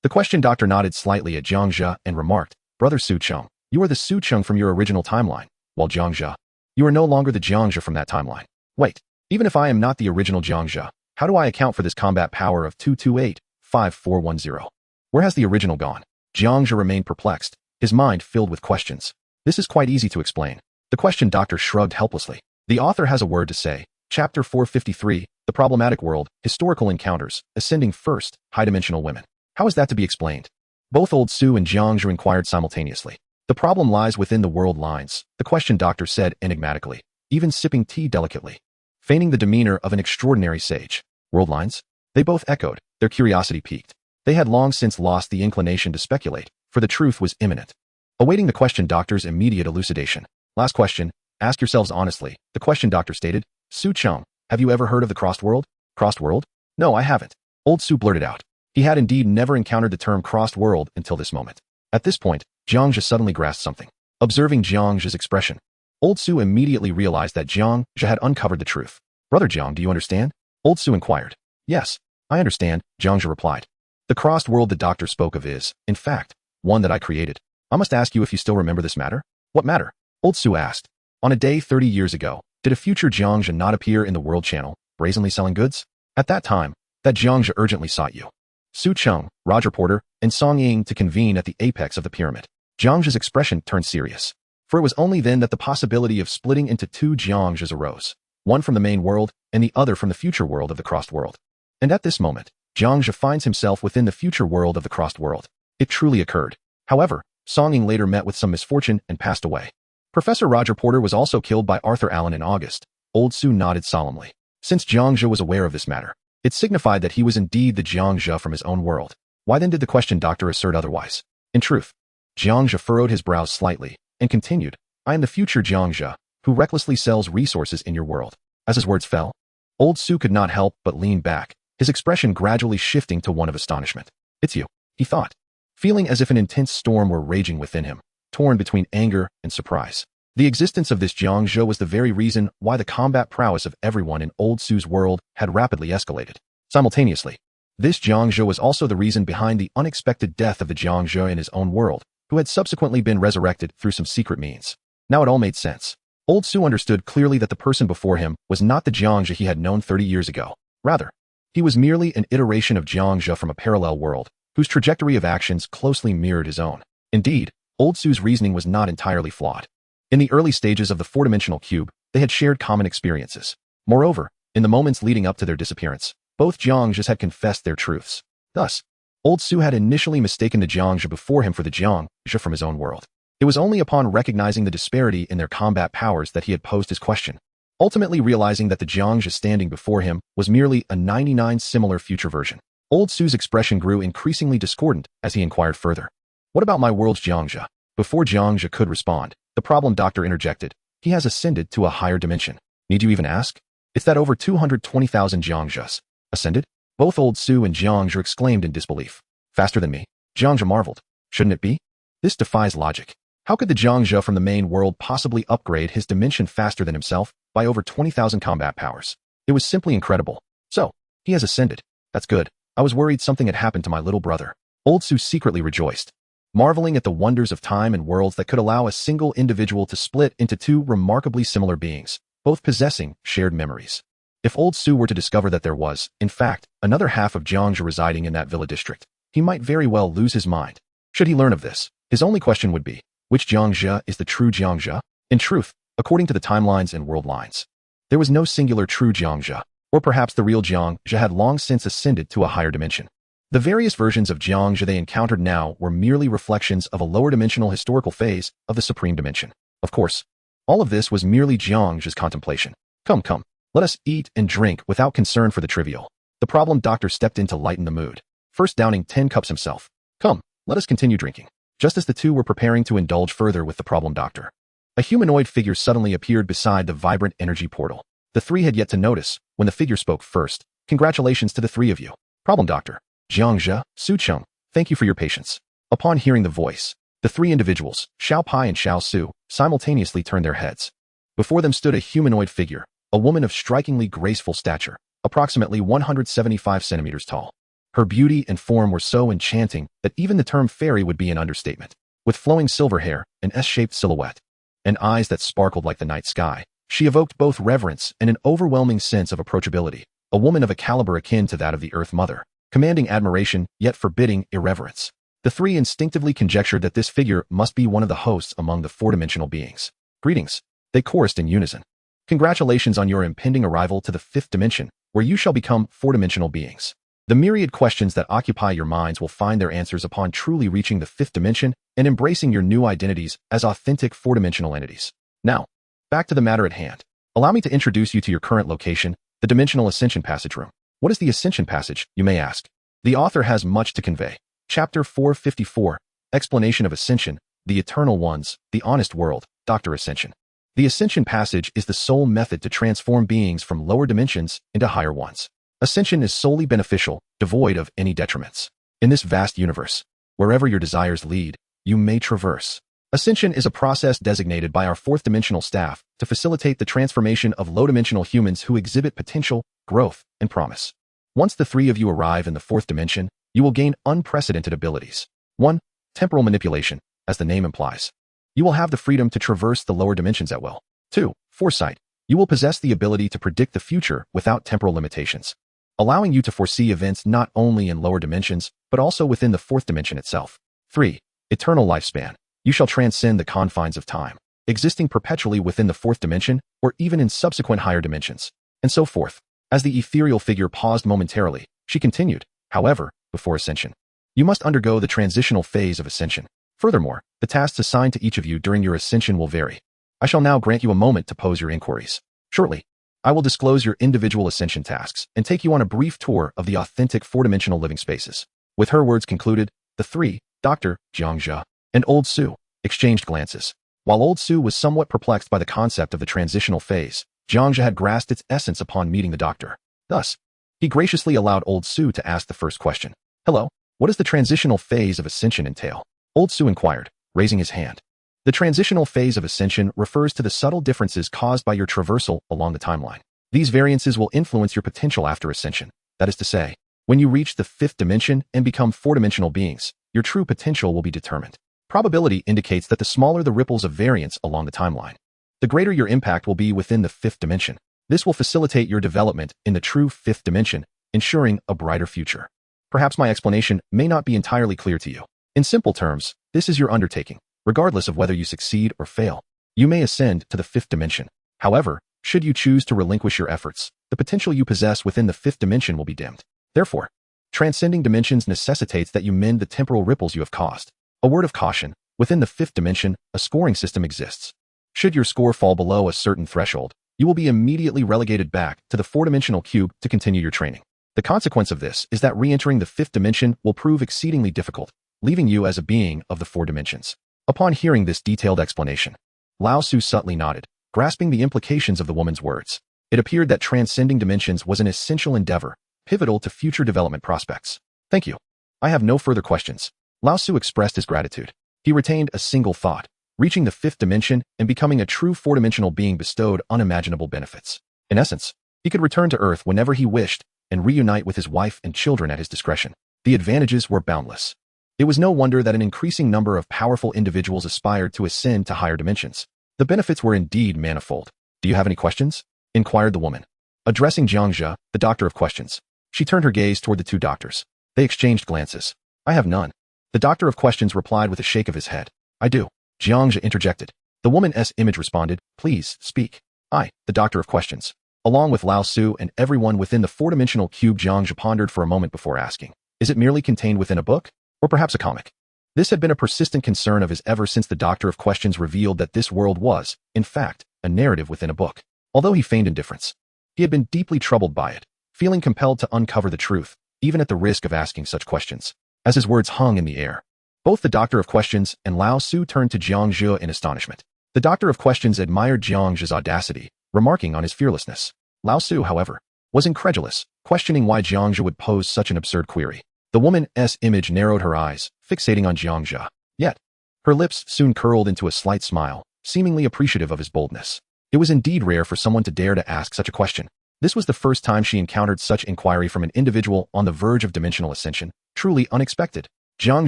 The question doctor nodded slightly at Jiang Zhe and remarked, Brother Su Cheng, you are the Su Cheng from your original timeline, while Jiang Zhe, you are no longer the Jiang Zhe from that timeline. Wait, even if I am not the original Jiang Zhe, how do I account for this combat power of 228 5410. Where has the original gone? Jiang Zhe remained perplexed, his mind filled with questions. This is quite easy to explain. The question doctor shrugged helplessly. The author has a word to say. Chapter 453, The Problematic World, Historical Encounters, Ascending First, High-Dimensional Women. How is that to be explained? Both Old Su and Jiang Zhe inquired simultaneously. The problem lies within the world lines, the question doctor said enigmatically, even sipping tea delicately, feigning the demeanor of an extraordinary sage. World lines? They both echoed, their curiosity piqued. They had long since lost the inclination to speculate, for the truth was imminent. Awaiting the question doctor's immediate elucidation. Last question, ask yourselves honestly, the question doctor stated. Su Cheng, have you ever heard of the crossed world? Crossed world? No, I haven't. Old Su blurted out. He had indeed never encountered the term crossed world until this moment. At this point, Jiang Zhe suddenly grasped something. Observing Jiang Zhe's expression, Old Su immediately realized that Jiang Zhe had uncovered the truth. Brother Jiang, do you understand? Old Su inquired. Yes, I understand, Jiang Zhe replied. The crossed world the doctor spoke of is, in fact, one that I created. I must ask you if you still remember this matter? What matter? Old Su asked. On a day 30 years ago, did a future Jiang Zhe not appear in the World Channel, brazenly selling goods? At that time, that Jiang Zhe urgently sought you, Su Cheng, Roger Porter, and Song Ying to convene at the apex of the pyramid. Jiang Zhe's expression turned serious, for it was only then that the possibility of splitting into two Jiang Zhes arose, one from the main world and the other from the future world of the crossed world. And at this moment, Jiang Zhe finds himself within the future world of the crossed world. It truly occurred. However, Song Ying later met with some misfortune and passed away. Professor Roger Porter was also killed by Arthur Allen in August. Old Su nodded solemnly. Since Jiang Zhe was aware of this matter, it signified that he was indeed the Jiang Zhe from his own world. Why then did the question doctor assert otherwise? In truth, Jiang Zhe furrowed his brows slightly and continued, I am the future Jiang Zhe, who recklessly sells resources in your world. As his words fell, Old Su could not help but lean back, his expression gradually shifting to one of astonishment. It's you, he thought, feeling as if an intense storm were raging within him, torn between anger and surprise. The existence of this Jiang Zhe was the very reason why the combat prowess of everyone in Old Su's world had rapidly escalated. Simultaneously, this Jiang Zhe was also the reason behind the unexpected death of the Jiang Zhe in his own world, who had subsequently been resurrected through some secret means. Now it all made sense. Old Su understood clearly that the person before him was not the Jiang Zhe he had known 30 years ago. Rather, he was merely an iteration of Jiang Zhe from a parallel world, whose trajectory of actions closely mirrored his own. Indeed, Old Su's reasoning was not entirely flawed. In the early stages of the four-dimensional cube, they had shared common experiences. Moreover, in the moments leading up to their disappearance, both Jiang Zhes had confessed their truths. Thus, Old Su had initially mistaken the Jiang Zhe before him for the Jiang Zhe from his own world. It was only upon recognizing the disparity in their combat powers that he had posed his question, ultimately realizing that the Jiang Zhe standing before him was merely a 99 similar future version. Old Su's expression grew increasingly discordant as he inquired further. What about my world's Jiang Zhe? Before Jiang Zhe could respond, the problem doctor interjected. He has ascended to a higher dimension. Need you even ask? It's that over 220,000 Jiang Zhes. Ascended? Both Old Su and Jiang Zhe exclaimed in disbelief. Faster than me? Jiang Zhe marveled. Shouldn't it be? This defies logic. How could the Jiang Zhe from the main world possibly upgrade his dimension faster than himself by over 20,000 combat powers? It was simply incredible. So, he has ascended. That's good. I was worried something had happened to my little brother. Old Su secretly rejoiced, marveling at the wonders of time and worlds that could allow a single individual to split into two remarkably similar beings, both possessing shared memories. If Old Su were to discover that there was, in fact, another half of Jiang Zhe residing in that villa district, he might very well lose his mind. Should he learn of this, his only question would be, which Jiang Zhe is the true Jiang Zhe? In truth, according to the timelines and world lines, there was no singular true Jiang Zhe, or perhaps the real Jiang Zhe had long since ascended to a higher dimension. The various versions of Jiang Zhe they encountered now were merely reflections of a lower-dimensional historical phase of the supreme dimension. Of course, all of this was merely Jiang Zhe's contemplation. Come, let us eat and drink without concern for the trivial. The problem doctor stepped in to lighten the mood, first downing 10 cups himself. Come, let us continue drinking. Just as the two were preparing to indulge further with the problem doctor, a humanoid figure suddenly appeared beside the vibrant energy portal. The three had yet to notice when the figure spoke first. Congratulations to the three of you. Problem doctor, Jiang Zhe, Su Cheng, thank you for your patience. Upon hearing the voice, the three individuals, Xiao Pai and Xiao Su, simultaneously turned their heads. Before them stood a humanoid figure, a woman of strikingly graceful stature, approximately 175 centimeters tall. Her beauty and form were so enchanting that even the term fairy would be an understatement. With flowing silver hair, an S-shaped silhouette, and eyes that sparkled like the night sky, she evoked both reverence and an overwhelming sense of approachability, a woman of a caliber akin to that of the Earth Mother. commanding admiration yet forbidding irreverence. The three instinctively conjectured that this figure must be one of the hosts among the four-dimensional beings. Greetings, they chorused in unison. Congratulations on your impending arrival to the fifth dimension, where you shall become four-dimensional beings. The myriad questions that occupy your minds will find their answers upon truly reaching the fifth dimension and embracing your new identities as authentic four-dimensional entities. Now, back to the matter at hand. Allow me to introduce you to your current location, the Dimensional Ascension Passage Room. What is the Ascension Passage, you may ask? The author has much to convey. Chapter 454, Explanation of Ascension, the Eternal Ones, the Honest World, Dr. Ascension. The Ascension Passage is the sole method to transform beings from lower dimensions into higher ones. Ascension is solely beneficial, devoid of any detriments. In this vast universe, wherever your desires lead, you may traverse. Ascension is a process designated by our fourth-dimensional staff to facilitate the transformation of low-dimensional humans who exhibit potential, growth, and promise. Once the three of you arrive in the fourth dimension, you will gain unprecedented abilities. 1. Temporal manipulation, as the name implies. You will have the freedom to traverse the lower dimensions at will. 2. Foresight. You will possess the ability to predict the future without temporal limitations, allowing you to foresee events not only in lower dimensions, but also within the fourth dimension itself. 3. Eternal lifespan. You shall transcend the confines of time, existing perpetually within the fourth dimension or even in subsequent higher dimensions, and so forth. As the ethereal figure paused momentarily, she continued, however, before ascension, you must undergo the transitional phase of ascension. Furthermore, the tasks assigned to each of you during your ascension will vary. I shall now grant you a moment to pose your inquiries. Shortly, I will disclose your individual ascension tasks and take you on a brief tour of the authentic four-dimensional living spaces. With her words concluded, the three, Dr. Jiang Zhe and Old Su, exchanged glances. While Old Su was somewhat perplexed by the concept of the transitional phase, Jiang Zhe had grasped its essence upon meeting the doctor. Thus, he graciously allowed Old Su to ask the first question. Hello, what does the transitional phase of ascension entail? Old Su inquired, raising his hand. The transitional phase of ascension refers to the subtle differences caused by your traversal along the timeline. These variances will influence your potential after ascension. That is to say, when you reach the fifth dimension and become four-dimensional beings, your true potential will be determined. Probability indicates that the smaller the ripples of variance along the timeline, the greater your impact will be within the fifth dimension. This will facilitate your development in the true fifth dimension, ensuring a brighter future. Perhaps my explanation may not be entirely clear to you. In simple terms, this is your undertaking. Regardless of whether you succeed or fail, you may ascend to the fifth dimension. However, should you choose to relinquish your efforts, the potential you possess within the fifth dimension will be dimmed. Therefore, transcending dimensions necessitates that you mend the temporal ripples you have caused. A word of caution, within the fifth dimension, a scoring system exists. Should your score fall below a certain threshold, you will be immediately relegated back to the four-dimensional cube to continue your training. The consequence of this is that re-entering the fifth dimension will prove exceedingly difficult, leaving you as a being of the four dimensions. Upon hearing this detailed explanation, Lao Su subtly nodded, grasping the implications of the woman's words. It appeared that transcending dimensions was an essential endeavor, pivotal to future development prospects. Thank you. I have no further questions. Lao Su expressed his gratitude. He retained a single thought. Reaching the fifth dimension and becoming a true four-dimensional being bestowed unimaginable benefits. In essence, he could return to Earth whenever he wished and reunite with his wife and children at his discretion. The advantages were boundless. It was no wonder that an increasing number of powerful individuals aspired to ascend to higher dimensions. The benefits were indeed manifold. Do you have any questions? Inquired the woman. Addressing Jiang Zhe, the doctor of questions, she turned her gaze toward the two doctors. They exchanged glances. I have none. The doctor of questions replied with a shake of his head. I do. Jiang Zhe interjected. The woman's image responded, please, speak. I, the doctor of questions. Along with Lao Su and everyone within the four-dimensional cube, Jiang Zhe pondered for a moment before asking, is it merely contained within a book? Or perhaps a comic? This had been a persistent concern of his ever since the doctor of questions revealed that this world was, in fact, a narrative within a book. Although he feigned indifference, he had been deeply troubled by it, feeling compelled to uncover the truth, even at the risk of asking such questions. As his words hung in the air, both the doctor of questions and Lao Su turned to Jiang Zhe in astonishment. The doctor of questions admired Jiang Zhe's audacity, remarking on his fearlessness. Lao Su, however, was incredulous, questioning why Jiang Zhe would pose such an absurd query. The woman's image narrowed her eyes, fixating on Jiang Zhe. Yet, her lips soon curled into a slight smile, seemingly appreciative of his boldness. It was indeed rare for someone to dare to ask such a question. This was the first time she encountered such inquiry from an individual on the verge of dimensional ascension, truly unexpected. Jiang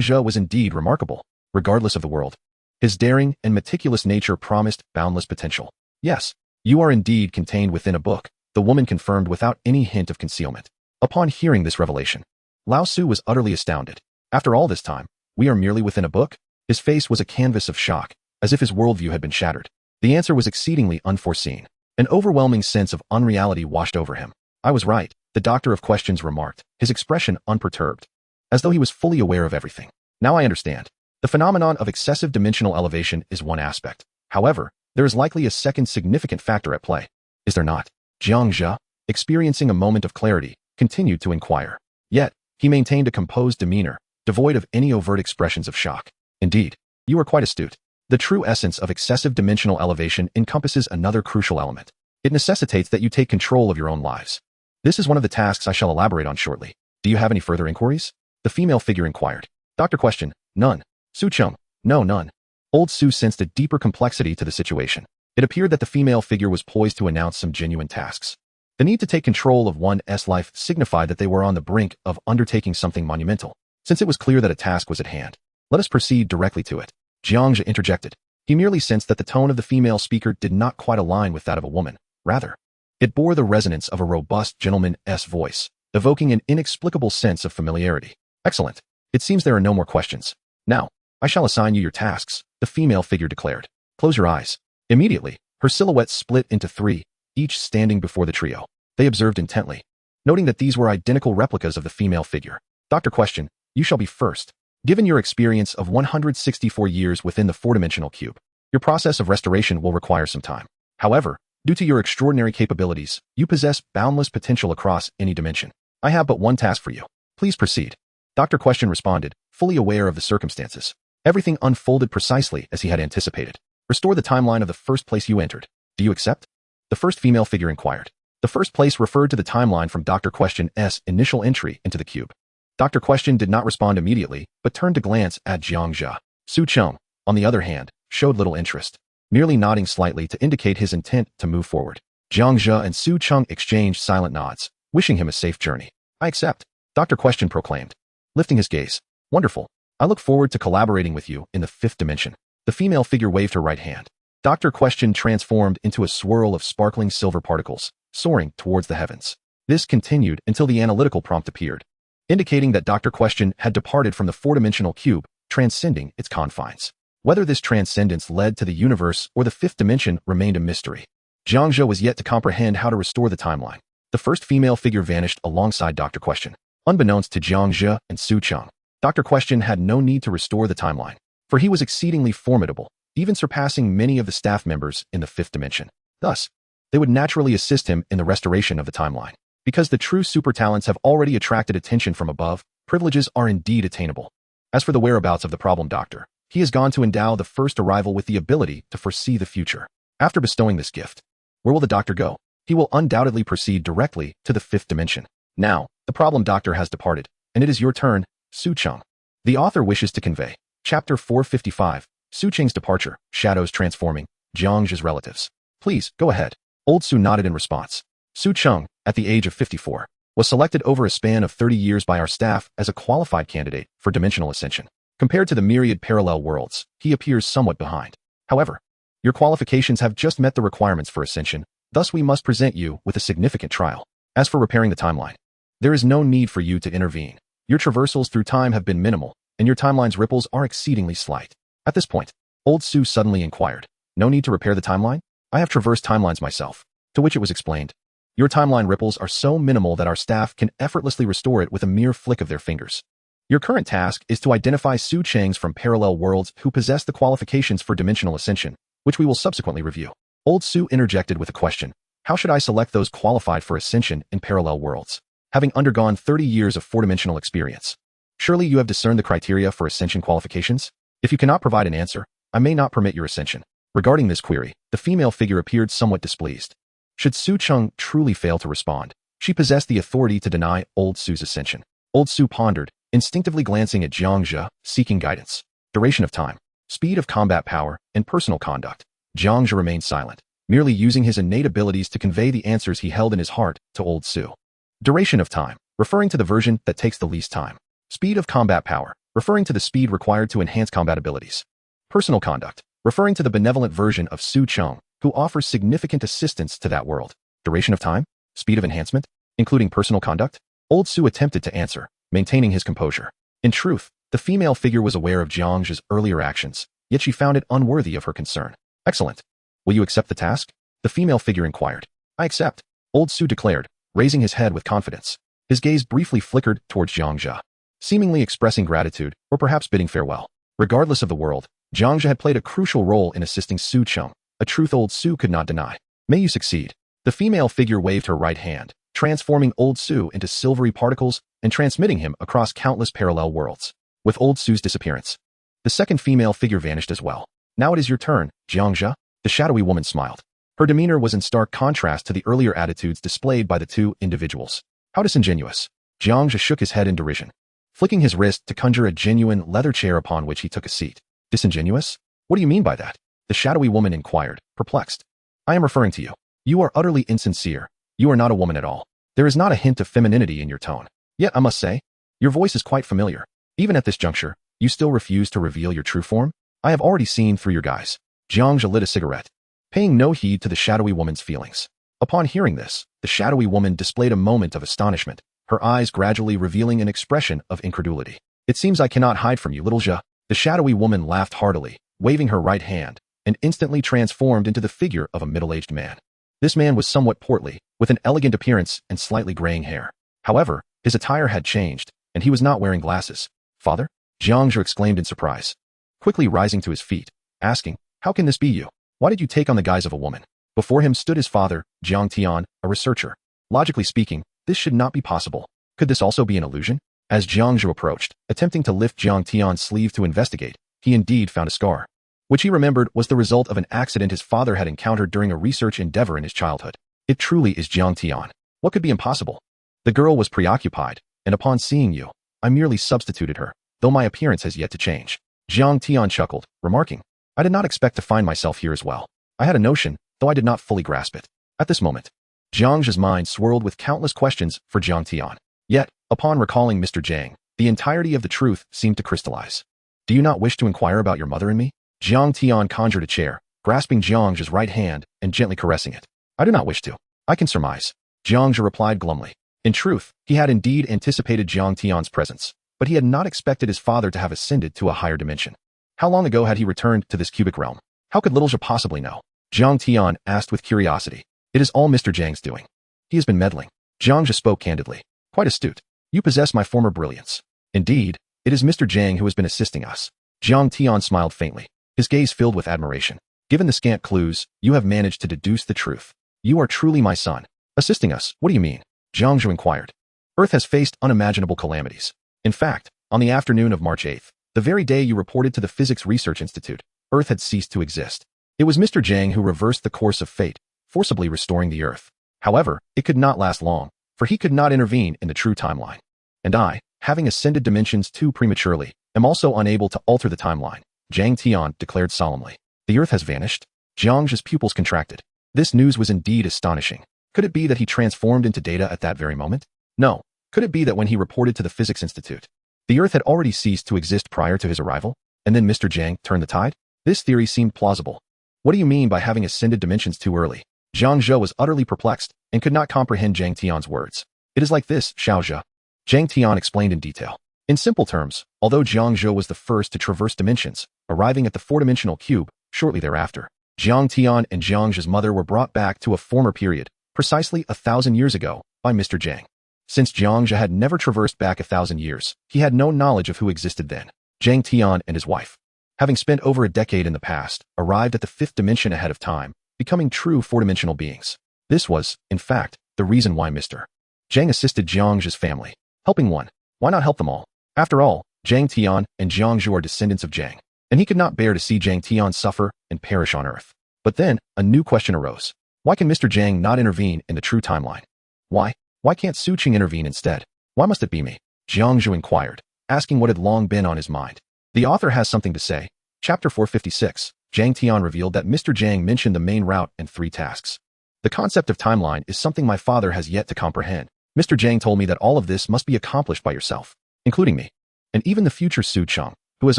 Zhe was indeed remarkable, regardless of the world. His daring and meticulous nature promised boundless potential. Yes, you are indeed contained within a book, the woman confirmed without any hint of concealment. Upon hearing this revelation, Lao Su was utterly astounded. After all this time, we are merely within a book? His face was a canvas of shock, as if his worldview had been shattered. The answer was exceedingly unforeseen. An overwhelming sense of unreality washed over him. I was right, the doctor of questions remarked, his expression unperturbed, as though he was fully aware of everything. Now I understand. The phenomenon of excessive dimensional elevation is one aspect. However, there is likely a second significant factor at play. Is there not? Jiang Zhe, experiencing a moment of clarity, continued to inquire. Yet, he maintained a composed demeanor, devoid of any overt expressions of shock. Indeed, you are quite astute. The true essence of excessive dimensional elevation encompasses another crucial element. It necessitates that you take control of your own lives. This is one of the tasks I shall elaborate on shortly. Do you have any further inquiries? The female figure inquired. Doctor question, none. Su Cheng, no, none. Old Su sensed a deeper complexity to the situation. It appeared that the female figure was poised to announce some genuine tasks. The need to take control of one's life signified that they were on the brink of undertaking something monumental. Since it was clear that a task was at hand, let us proceed directly to it. Jiang Zhe interjected. He merely sensed that the tone of the female speaker did not quite align with that of a woman. Rather, it bore the resonance of a robust gentleman's voice, evoking an inexplicable sense of familiarity. Excellent. It seems there are no more questions. Now, I shall assign you your tasks, the female figure declared. Close your eyes. Immediately, her silhouette split into three, each standing before the trio. They observed intently, noting that these were identical replicas of the female figure. Doctor question, you shall be first. Given your experience of 164 years within the four-dimensional cube, your process of restoration will require some time. However, due to your extraordinary capabilities, you possess boundless potential across any dimension. I have but one task for you. Please proceed. Dr. Question responded, fully aware of the circumstances. Everything unfolded precisely as he had anticipated. Restore the timeline of the first place you entered. Do you accept? The first female figure inquired. The first place referred to the timeline from Dr. Question's initial entry into the cube. Dr. Question did not respond immediately, but turned to glance at Jiang Zhe. Su Cheng, on the other hand, showed little interest, merely nodding slightly to indicate his intent to move forward. Jiang Zhe and Su Cheng exchanged silent nods, wishing him a safe journey. I accept, Dr. Question proclaimed, lifting his gaze. Wonderful. I look forward to collaborating with you in the fifth dimension. The female figure waved her right hand. Dr. Question transformed into a swirl of sparkling silver particles, soaring towards the heavens. This continued until the analytical prompt appeared, indicating that Dr. Question had departed from the four-dimensional cube, transcending its confines. Whether this transcendence led to the universe or the fifth dimension remained a mystery. Jiang Zhe was yet to comprehend how to restore the timeline. The first female figure vanished alongside Dr. Question. Unbeknownst to Jiang Zhe and Su Cheng, Dr. Question had no need to restore the timeline, for he was exceedingly formidable, even surpassing many of the staff members in the fifth dimension. Thus, they would naturally assist him in the restoration of the timeline. Because the true super talents have already attracted attention from above, privileges are indeed attainable. As for the whereabouts of the problem doctor, he has gone to endow the first arrival with the ability to foresee the future. After bestowing this gift, where will the doctor go? He will undoubtedly proceed directly to the fifth dimension. Now, the problem doctor has departed, and it is your turn, Su Cheng. The author wishes to convey. Chapter 455, Su Cheng's departure, shadows transforming, Jiang Zhe's relatives. Please, go ahead. Old Su nodded in response. Su Cheng, at the age of 54, was selected over a span of 30 years by our staff as a qualified candidate for dimensional ascension. Compared to the myriad parallel worlds, he appears somewhat behind. However, your qualifications have just met the requirements for ascension, thus we must present you with a significant trial. As for repairing the timeline, there is no need for you to intervene. Your traversals through time have been minimal, and your timeline's ripples are exceedingly slight. At this point, Old Su suddenly inquired, no need to repair the timeline? I have traversed timelines myself. To which it was explained, your timeline ripples are so minimal that our staff can effortlessly restore it with a mere flick of their fingers. Your current task is to identify Su Chengs from parallel worlds who possess the qualifications for dimensional ascension, which we will subsequently review. Old Su interjected with a question. How should I select those qualified for ascension in parallel worlds? Having undergone 30 years of four-dimensional experience, surely you have discerned the criteria for ascension qualifications? If you cannot provide an answer, I may not permit your ascension. Regarding this query, the female figure appeared somewhat displeased. Should Su Cheng truly fail to respond, she possessed the authority to deny Old Su's ascension. Old Su pondered, instinctively glancing at Jiang Zhe, seeking guidance. Duration of time, speed of combat power, and personal conduct. Jiang Zhe remained silent, merely using his innate abilities to convey the answers he held in his heart to Old Su. Duration of time, referring to the version that takes the least time. Speed of combat power, referring to the speed required to enhance combat abilities. Personal conduct, referring to the benevolent version of Su Cheng, who offers significant assistance to that world. Duration of time, speed of enhancement, including personal conduct. Old Su attempted to answer, maintaining his composure. In truth, the female figure was aware of Jiang Zhe's earlier actions, yet she found it unworthy of her concern. Excellent. Will you accept the task? The female figure inquired. I accept, Old Su declared, raising his head with confidence. His gaze briefly flickered towards Jiang Zhe, seemingly expressing gratitude or perhaps bidding farewell. Regardless of the world, Jiang Zhe had played a crucial role in assisting Su Cheng, a truth Old Su could not deny. May you succeed. The female figure waved her right hand, transforming Old Su into silvery particles and transmitting him across countless parallel worlds. With Old Su's disappearance, the second female figure vanished as well. Now it is your turn, Jiang Zhe. The shadowy woman smiled. Her demeanor was in stark contrast to the earlier attitudes displayed by the two individuals. How disingenuous. Jiang Zhe shook his head in derision, flicking his wrist to conjure a genuine leather chair upon which he took a seat. Disingenuous? What do you mean by that? The shadowy woman inquired, perplexed. I am referring to you. You are utterly insincere. You are not a woman at all. There is not a hint of femininity in your tone. Yet, I must say, your voice is quite familiar. Even at this juncture, you still refuse to reveal your true form? I have already seen through your guise. Jiang Zhe lit a cigarette, paying no heed to the shadowy woman's feelings. Upon hearing this, the shadowy woman displayed a moment of astonishment, her eyes gradually revealing an expression of incredulity. It seems I cannot hide from you, little Zhe. The shadowy woman laughed heartily, waving her right hand, and instantly transformed into the figure of a middle-aged man. This man was somewhat portly, with an elegant appearance and slightly graying hair. However, his attire had changed, and he was not wearing glasses. Father? Jiang Zhe exclaimed in surprise, quickly rising to his feet, asking, how can this be you? Why did you take on the guise of a woman? Before him stood his father, Jiang Tian, a researcher. Logically speaking, this should not be possible. Could this also be an illusion? As Jiang Zhe approached, attempting to lift Jiang Tian's sleeve to investigate, he indeed found a scar, which he remembered was the result of an accident his father had encountered during a research endeavor in his childhood. It truly is Jiang Tian. What could be impossible? The girl was preoccupied, and upon seeing you, I merely substituted her, though my appearance has yet to change. Jiang Tian chuckled, remarking, I did not expect to find myself here as well. I had a notion, though I did not fully grasp it. At this moment, Jiang Zhe's mind swirled with countless questions for Jiang Tian. Yet, upon recalling Mr. Jiang, the entirety of the truth seemed to crystallize. Do you not wish to inquire about your mother and me? Jiang Tian conjured a chair, grasping Jiang Zhe's right hand and gently caressing it. I do not wish to. I can surmise. Jiang Zhe replied glumly. In truth, he had indeed anticipated Jiang Tian's presence, but he had not expected his father to have ascended to a higher dimension. How long ago had he returned to this cubic realm? How could little Zhe possibly know? Jiang Tian asked with curiosity. It is all Mr. Jiang's doing. He has been meddling. Jiang Zhe spoke candidly. Quite astute. You possess my former brilliance. Indeed, it is Mr. Jiang who has been assisting us. Jiang Tian smiled faintly, his gaze filled with admiration. Given the scant clues, you have managed to deduce the truth. You are truly my son. Assisting us, what do you mean? Jiang Zhe inquired. Earth has faced unimaginable calamities. In fact, on the afternoon of March 8th, the very day you reported to the Physics Research Institute, Earth had ceased to exist. It was Mr. Jiang who reversed the course of fate, forcibly restoring the Earth. However, it could not last long, for he could not intervene in the true timeline. And I, having ascended dimensions too prematurely, am also unable to alter the timeline, Jiang Tian declared solemnly. The Earth has vanished? Jiang Zhe's pupils contracted. This news was indeed astonishing. Could it be that he transformed into data at that very moment? No. Could it be that when he reported to the Physics Institute, the Earth had already ceased to exist prior to his arrival, and then Mr. Jiang turned the tide? This theory seemed plausible. What do you mean by having ascended dimensions too early? Jiang Zhe was utterly perplexed and could not comprehend Jiang Tian's words. It is like this, Xiao Zhe. Jiang Tian explained in detail. In simple terms, although Jiang Zhe was the first to traverse dimensions, arriving at the four-dimensional cube shortly thereafter, Jiang Tian and Jiang Zhe's mother were brought back to a former period, precisely 1,000 years ago, by Mr. Jiang. Since Jiang Zhe had never traversed back 1,000 years, he had no knowledge of who existed then. Jiang Tian and his wife, having spent over a decade in the past, arrived at the fifth dimension ahead of time, becoming true four-dimensional beings. This was, in fact, the reason why Mr. Jiang assisted Jiang Zhe's family. Helping one, why not help them all? After all, Jiang Tian and Jiang Zhe are descendants of Jiang, and he could not bear to see Jiang Tian suffer and perish on Earth. But then, a new question arose. Why can Mr. Jiang not intervene in the true timeline? Why? Why can't Su Qing intervene instead? Why must it be me? Jiang Zhe inquired, asking what had long been on his mind. The author has something to say. Chapter 456, Jiang Tian revealed that Mr. Jiang mentioned the main route and 3 tasks. The concept of timeline is something my father has yet to comprehend. Mr. Jiang told me that all of this must be accomplished by yourself, including me, and even the future Su Cheng, who has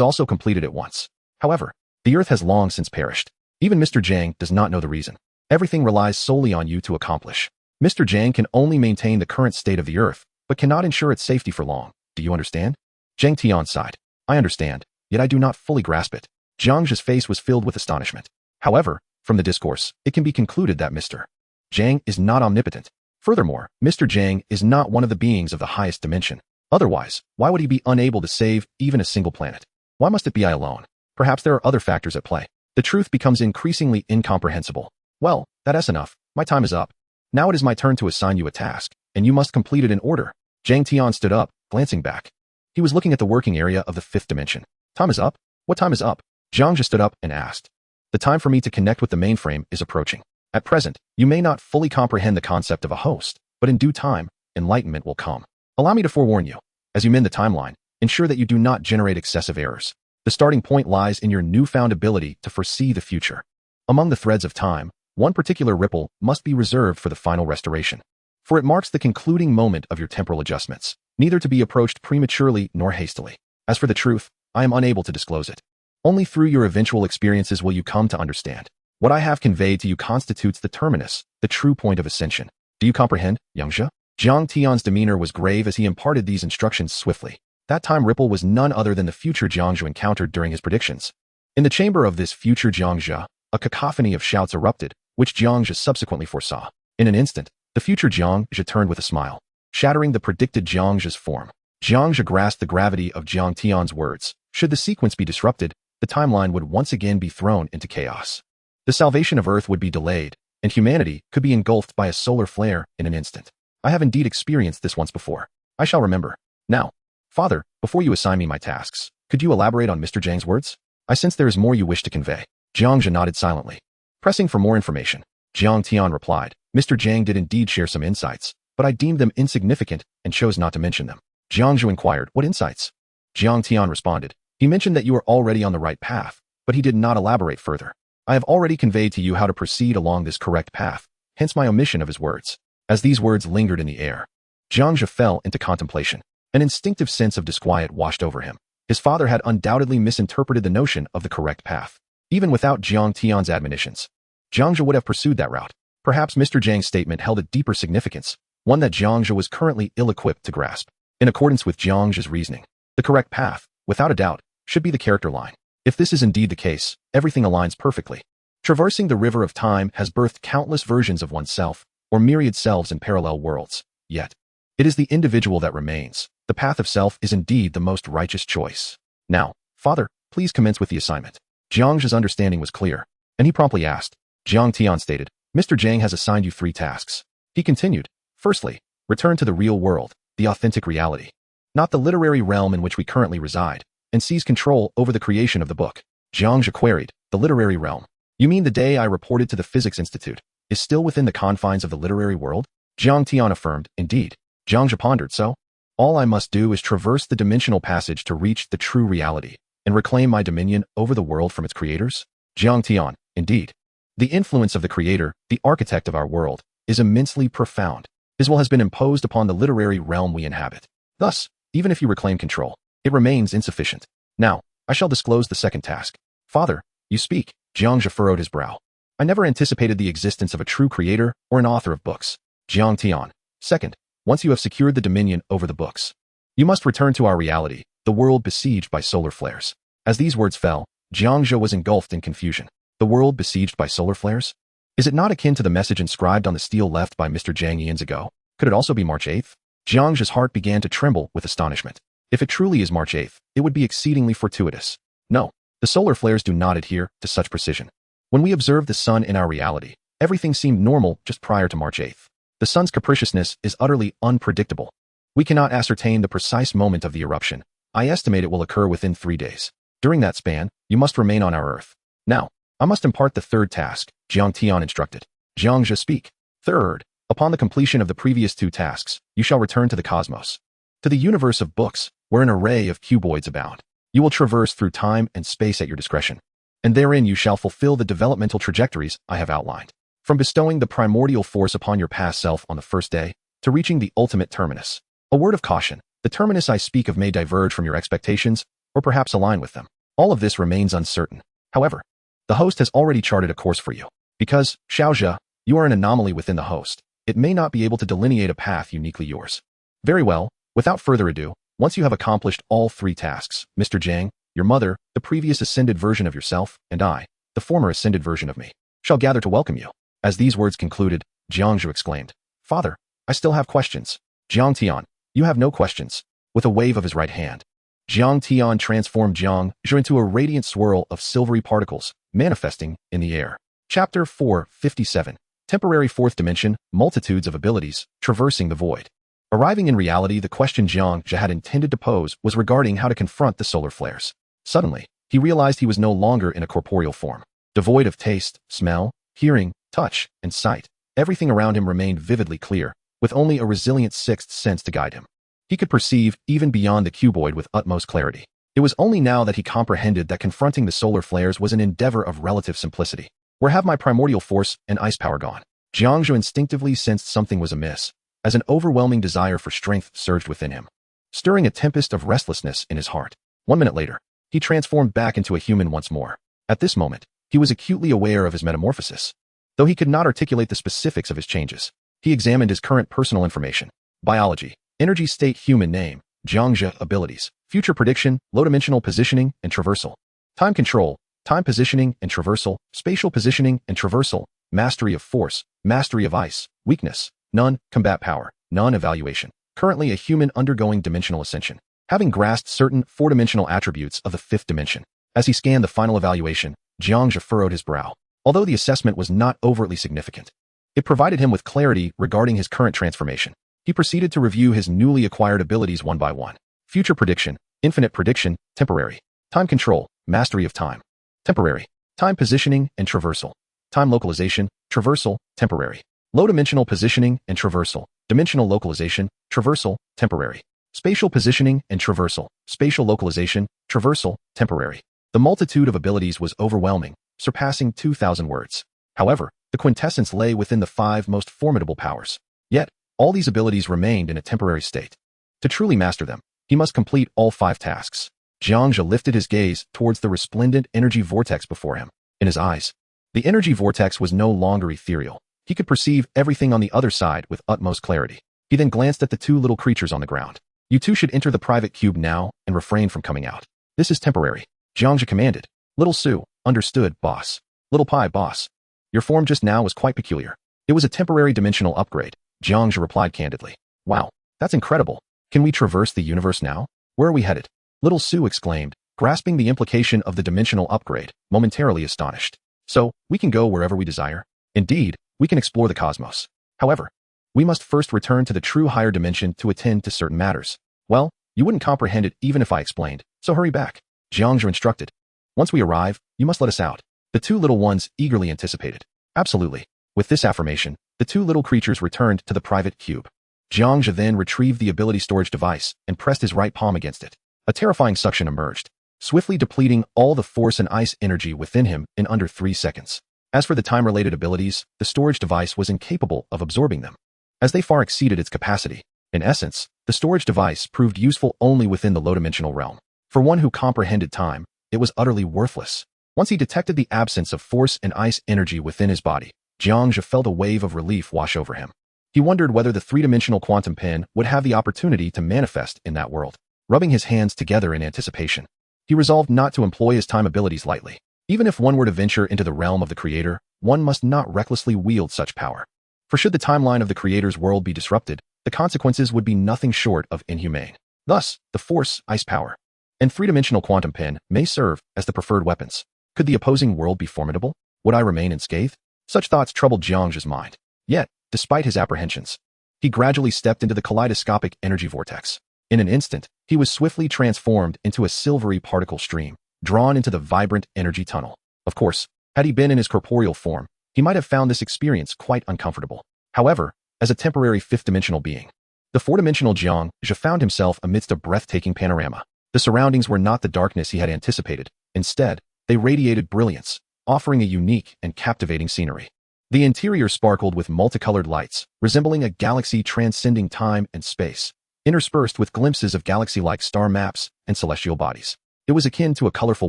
also completed it once. However, the Earth has long since perished. Even Mr. Jiang does not know the reason. Everything relies solely on you to accomplish. Mr. Jiang can only maintain the current state of the Earth, but cannot ensure its safety for long. Do you understand? Jiang Tian sighed. I understand, yet I do not fully grasp it. Jiang Zhe's face was filled with astonishment. However, from the discourse, it can be concluded that Mr. Jiang is not omnipotent. Furthermore, Mr. Jiang is not one of the beings of the highest dimension. Otherwise, why would he be unable to save even a single planet? Why must it be I alone? Perhaps there are other factors at play. The truth becomes increasingly incomprehensible. Well, that's enough. My time is up. Now it is my turn to assign you a task, and you must complete it in order. Jiang Tian stood up, glancing back. He was looking at the working area of the fifth dimension. Time is up? What time is up? Jiang Zhe stood up and asked. The time for me to connect with the mainframe is approaching. At present, you may not fully comprehend the concept of a host, but in due time, enlightenment will come. Allow me to forewarn you. As you mend the timeline, ensure that you do not generate excessive errors. The starting point lies in your newfound ability to foresee the future. Among the threads of time, one particular ripple must be reserved for the final restoration. For it marks the concluding moment of your temporal adjustments, neither to be approached prematurely nor hastily. As for the truth, I am unable to disclose it. Only through your eventual experiences will you come to understand. What I have conveyed to you constitutes the terminus, the true point of ascension. Do you comprehend, Jiang Zhe? Jiang Tian's demeanor was grave as he imparted these instructions swiftly. That time ripple was none other than the future Jiang Zhe encountered during his predictions. In the chamber of this future Jiang Zhe, a cacophony of shouts erupted, which Jiang Zhe subsequently foresaw. In an instant, the future Jiang Zhe turned with a smile, shattering the predicted Jiang Zhe's form. Jiang Zhe grasped the gravity of Jiang Tian's words. Should the sequence be disrupted, the timeline would once again be thrown into chaos. The salvation of Earth would be delayed, and humanity could be engulfed by a solar flare in an instant. I have indeed experienced this once before. I shall remember. Now, Father, before you assign me my tasks, could you elaborate on Mr. Jiang's words? I sense there is more you wish to convey. Jiang Zhe nodded silently. Pressing for more information, Jiang Tian replied, Mr. Jiang did indeed share some insights, but I deemed them insignificant and chose not to mention them. Jiang Zhe inquired, what insights? Jiang Tian responded, he mentioned that you are already on the right path, but he did not elaborate further. I have already conveyed to you how to proceed along this correct path, hence my omission of his words. As these words lingered in the air, Jiang Zhe fell into contemplation. An instinctive sense of disquiet washed over him. His father had undoubtedly misinterpreted the notion of the correct path. Even without Jiang Tian's admonitions, Jiang Zhe would have pursued that route. Perhaps Mr. Jiang's statement held a deeper significance, one that Jiang Zhe was currently ill-equipped to grasp. In accordance with Jiang Zhe's reasoning, the correct path, without a doubt, should be the character line. If this is indeed the case, everything aligns perfectly. Traversing the river of time has birthed countless versions of oneself, or myriad selves in parallel worlds. Yet, it is the individual that remains. The path of self is indeed the most righteous choice. Now, Father, please commence with the assignment. Jiang Zhe's understanding was clear, and he promptly asked. Jiang Tian stated, Mr. Jiang has assigned you 3 tasks. He continued, firstly, return to the real world, the authentic reality, not the literary realm in which we currently reside, and seize control over the creation of the book. Jiang Zhe queried, the literary realm? You mean the day I reported to the Physics Institute is still within the confines of the literary world? Jiang Tian affirmed, indeed. Jiang Zhe pondered, so? All I must do is traverse the dimensional passage to reach the true reality and reclaim my dominion over the world from its creators? Jiang Tian, indeed. The influence of the creator, the architect of our world, is immensely profound. His will has been imposed upon the literary realm we inhabit. Thus, even if you reclaim control, it remains insufficient. Now, I shall disclose the second task. Father, you speak. Jiang Zhe furrowed his brow. I never anticipated the existence of a true creator or an author of books. Jiang Tian. Second, once you have secured the dominion over the books, you must return to our reality, the world besieged by solar flares. As these words fell, Jiang Zhe was engulfed in confusion. The world besieged by solar flares? Is it not akin to the message inscribed on the steel left by Mr. Jiang eons ago? Could it also be March 8th? Jiang Zhe's heart began to tremble with astonishment. If it truly is March 8th, it would be exceedingly fortuitous. No, the solar flares do not adhere to such precision. When we observe the sun in our reality, everything seemed normal just prior to March 8th. The sun's capriciousness is utterly unpredictable. We cannot ascertain the precise moment of the eruption. I estimate it will occur within 3 days. During that span, you must remain on our Earth. Now, I must impart the third task, Jiang Tian instructed. Jiang Zhe speak. Third, upon the completion of the previous 2 tasks, you shall return to the cosmos, to the universe of books, where an array of cuboids abound. You will traverse through time and space at your discretion, and therein you shall fulfill the developmental trajectories I have outlined. From bestowing the primordial force upon your past self on the first day, to reaching the ultimate terminus. A word of caution, the terminus I speak of may diverge from your expectations, or perhaps align with them. All of this remains uncertain. However, the host has already charted a course for you. Because, Xiao Zhe, you are an anomaly within the host, it may not be able to delineate a path uniquely yours. Very well, without further ado, Once you have accomplished all 3 tasks, Mr. Jiang, your mother, the previous ascended version of yourself, and I, the former ascended version of me, shall gather to welcome you." As these words concluded, Jiang Zhe exclaimed, "Father, I still have questions." "Jiang Tian, you have no questions." With a wave of his right hand, Jiang Tian transformed Jiang Zhe into a radiant swirl of silvery particles, manifesting in the air. Chapter 457. Temporary Fourth Dimension, Multitudes of Abilities, Traversing the Void. Arriving in reality, the question Jiang Zhe had intended to pose was regarding how to confront the solar flares. Suddenly, he realized he was no longer in a corporeal form. Devoid of taste, smell, hearing, touch, and sight, everything around him remained vividly clear, with only a resilient sixth sense to guide him. He could perceive even beyond the cuboid with utmost clarity. It was only now that he comprehended that confronting the solar flares was an endeavor of relative simplicity. "Where have my primordial force and ice power gone?" Jiang Zhe instinctively sensed something was amiss, as an overwhelming desire for strength surged within him, stirring a tempest of restlessness in his heart. 1 minute later, he transformed back into a human once more. At this moment, he was acutely aware of his metamorphosis. Though he could not articulate the specifics of his changes, he examined his current personal information: biology, energy state, human name, Jiang Zhe, abilities, future prediction, low-dimensional positioning and traversal, time control, time positioning and traversal, spatial positioning and traversal, mastery of force, mastery of ice, weakness, none, combat power, none, evaluation. Currently a human undergoing dimensional ascension, having grasped certain 4-dimensional attributes of the 5th dimension. As he scanned the final evaluation, Jiang Zhe furrowed his brow. Although the assessment was not overtly significant, it provided him with clarity regarding his current transformation. He proceeded to review his newly acquired abilities one by one. Future prediction, infinite prediction, temporary. Time control, mastery of time, temporary. Time positioning and traversal. Time localization, traversal, temporary. Low-dimensional positioning and traversal, dimensional localization, traversal, temporary. Spatial positioning and traversal, spatial localization, traversal, temporary. The multitude of abilities was overwhelming, surpassing 2,000 words. However, the quintessence lay within the 5 most formidable powers. Yet, all these abilities remained in a temporary state. To truly master them, he must complete all 5 tasks. Jiang Zhe lifted his gaze towards the resplendent energy vortex before him. In his eyes, the energy vortex was no longer ethereal. He could perceive everything on the other side with utmost clarity. He then glanced at the 2 little creatures on the ground. "You 2 should enter the private cube now and refrain from coming out. This is temporary," Jiang Zhe commanded. "Little Sue, understood, boss." "Little Pie, boss. Your form just now was quite peculiar." "It was a temporary dimensional upgrade," Jiang Zhe replied candidly. "Wow, that's incredible. Can we traverse the universe now? Where are we headed?" Little Sue exclaimed, grasping the implication of the dimensional upgrade, momentarily astonished. "So, we can go wherever we desire?" "Indeed, we can explore the cosmos. However, we must first return to the true higher dimension to attend to certain matters." "Well, you wouldn't comprehend it even if I explained, so hurry back," Jiang Zhe instructed. "Once we arrive, you must let us out." The 2 little ones eagerly anticipated. "Absolutely." With this affirmation, the 2 little creatures returned to the private cube. Jiang Zhe then retrieved the ability storage device and pressed his right palm against it. A terrifying suction emerged, swiftly depleting all the force and ice energy within him in under 3 seconds. As for the time-related abilities, the storage device was incapable of absorbing them, as they far exceeded its capacity. In essence, the storage device proved useful only within the low-dimensional realm. For one who comprehended time, it was utterly worthless. Once he detected the absence of force and ice energy within his body, Jiang Zhe felt a wave of relief wash over him. He wondered whether the 3-dimensional quantum pen would have the opportunity to manifest in that world. Rubbing his hands together in anticipation, he resolved not to employ his time abilities lightly. Even if one were to venture into the realm of the Creator, one must not recklessly wield such power. For should the timeline of the Creator's world be disrupted, the consequences would be nothing short of inhumane. Thus, the force, ice power, and 3-dimensional quantum pen may serve as the preferred weapons. Could the opposing world be formidable? Would I remain unscathed? Such thoughts troubled Jiang Zhe's mind. Yet, despite his apprehensions, he gradually stepped into the kaleidoscopic energy vortex. In an instant, he was swiftly transformed into a silvery particle stream, drawn into the vibrant energy tunnel. Of course, had he been in his corporeal form, he might have found this experience quite uncomfortable. However, as a temporary 5th-dimensional being, the 4-dimensional Jiang Zhe found himself amidst a breathtaking panorama. The surroundings were not the darkness he had anticipated. Instead, they radiated brilliance, offering a unique and captivating scenery. The interior sparkled with multicolored lights, resembling a galaxy transcending time and space, interspersed with glimpses of galaxy-like star maps and celestial bodies. It was akin to a colorful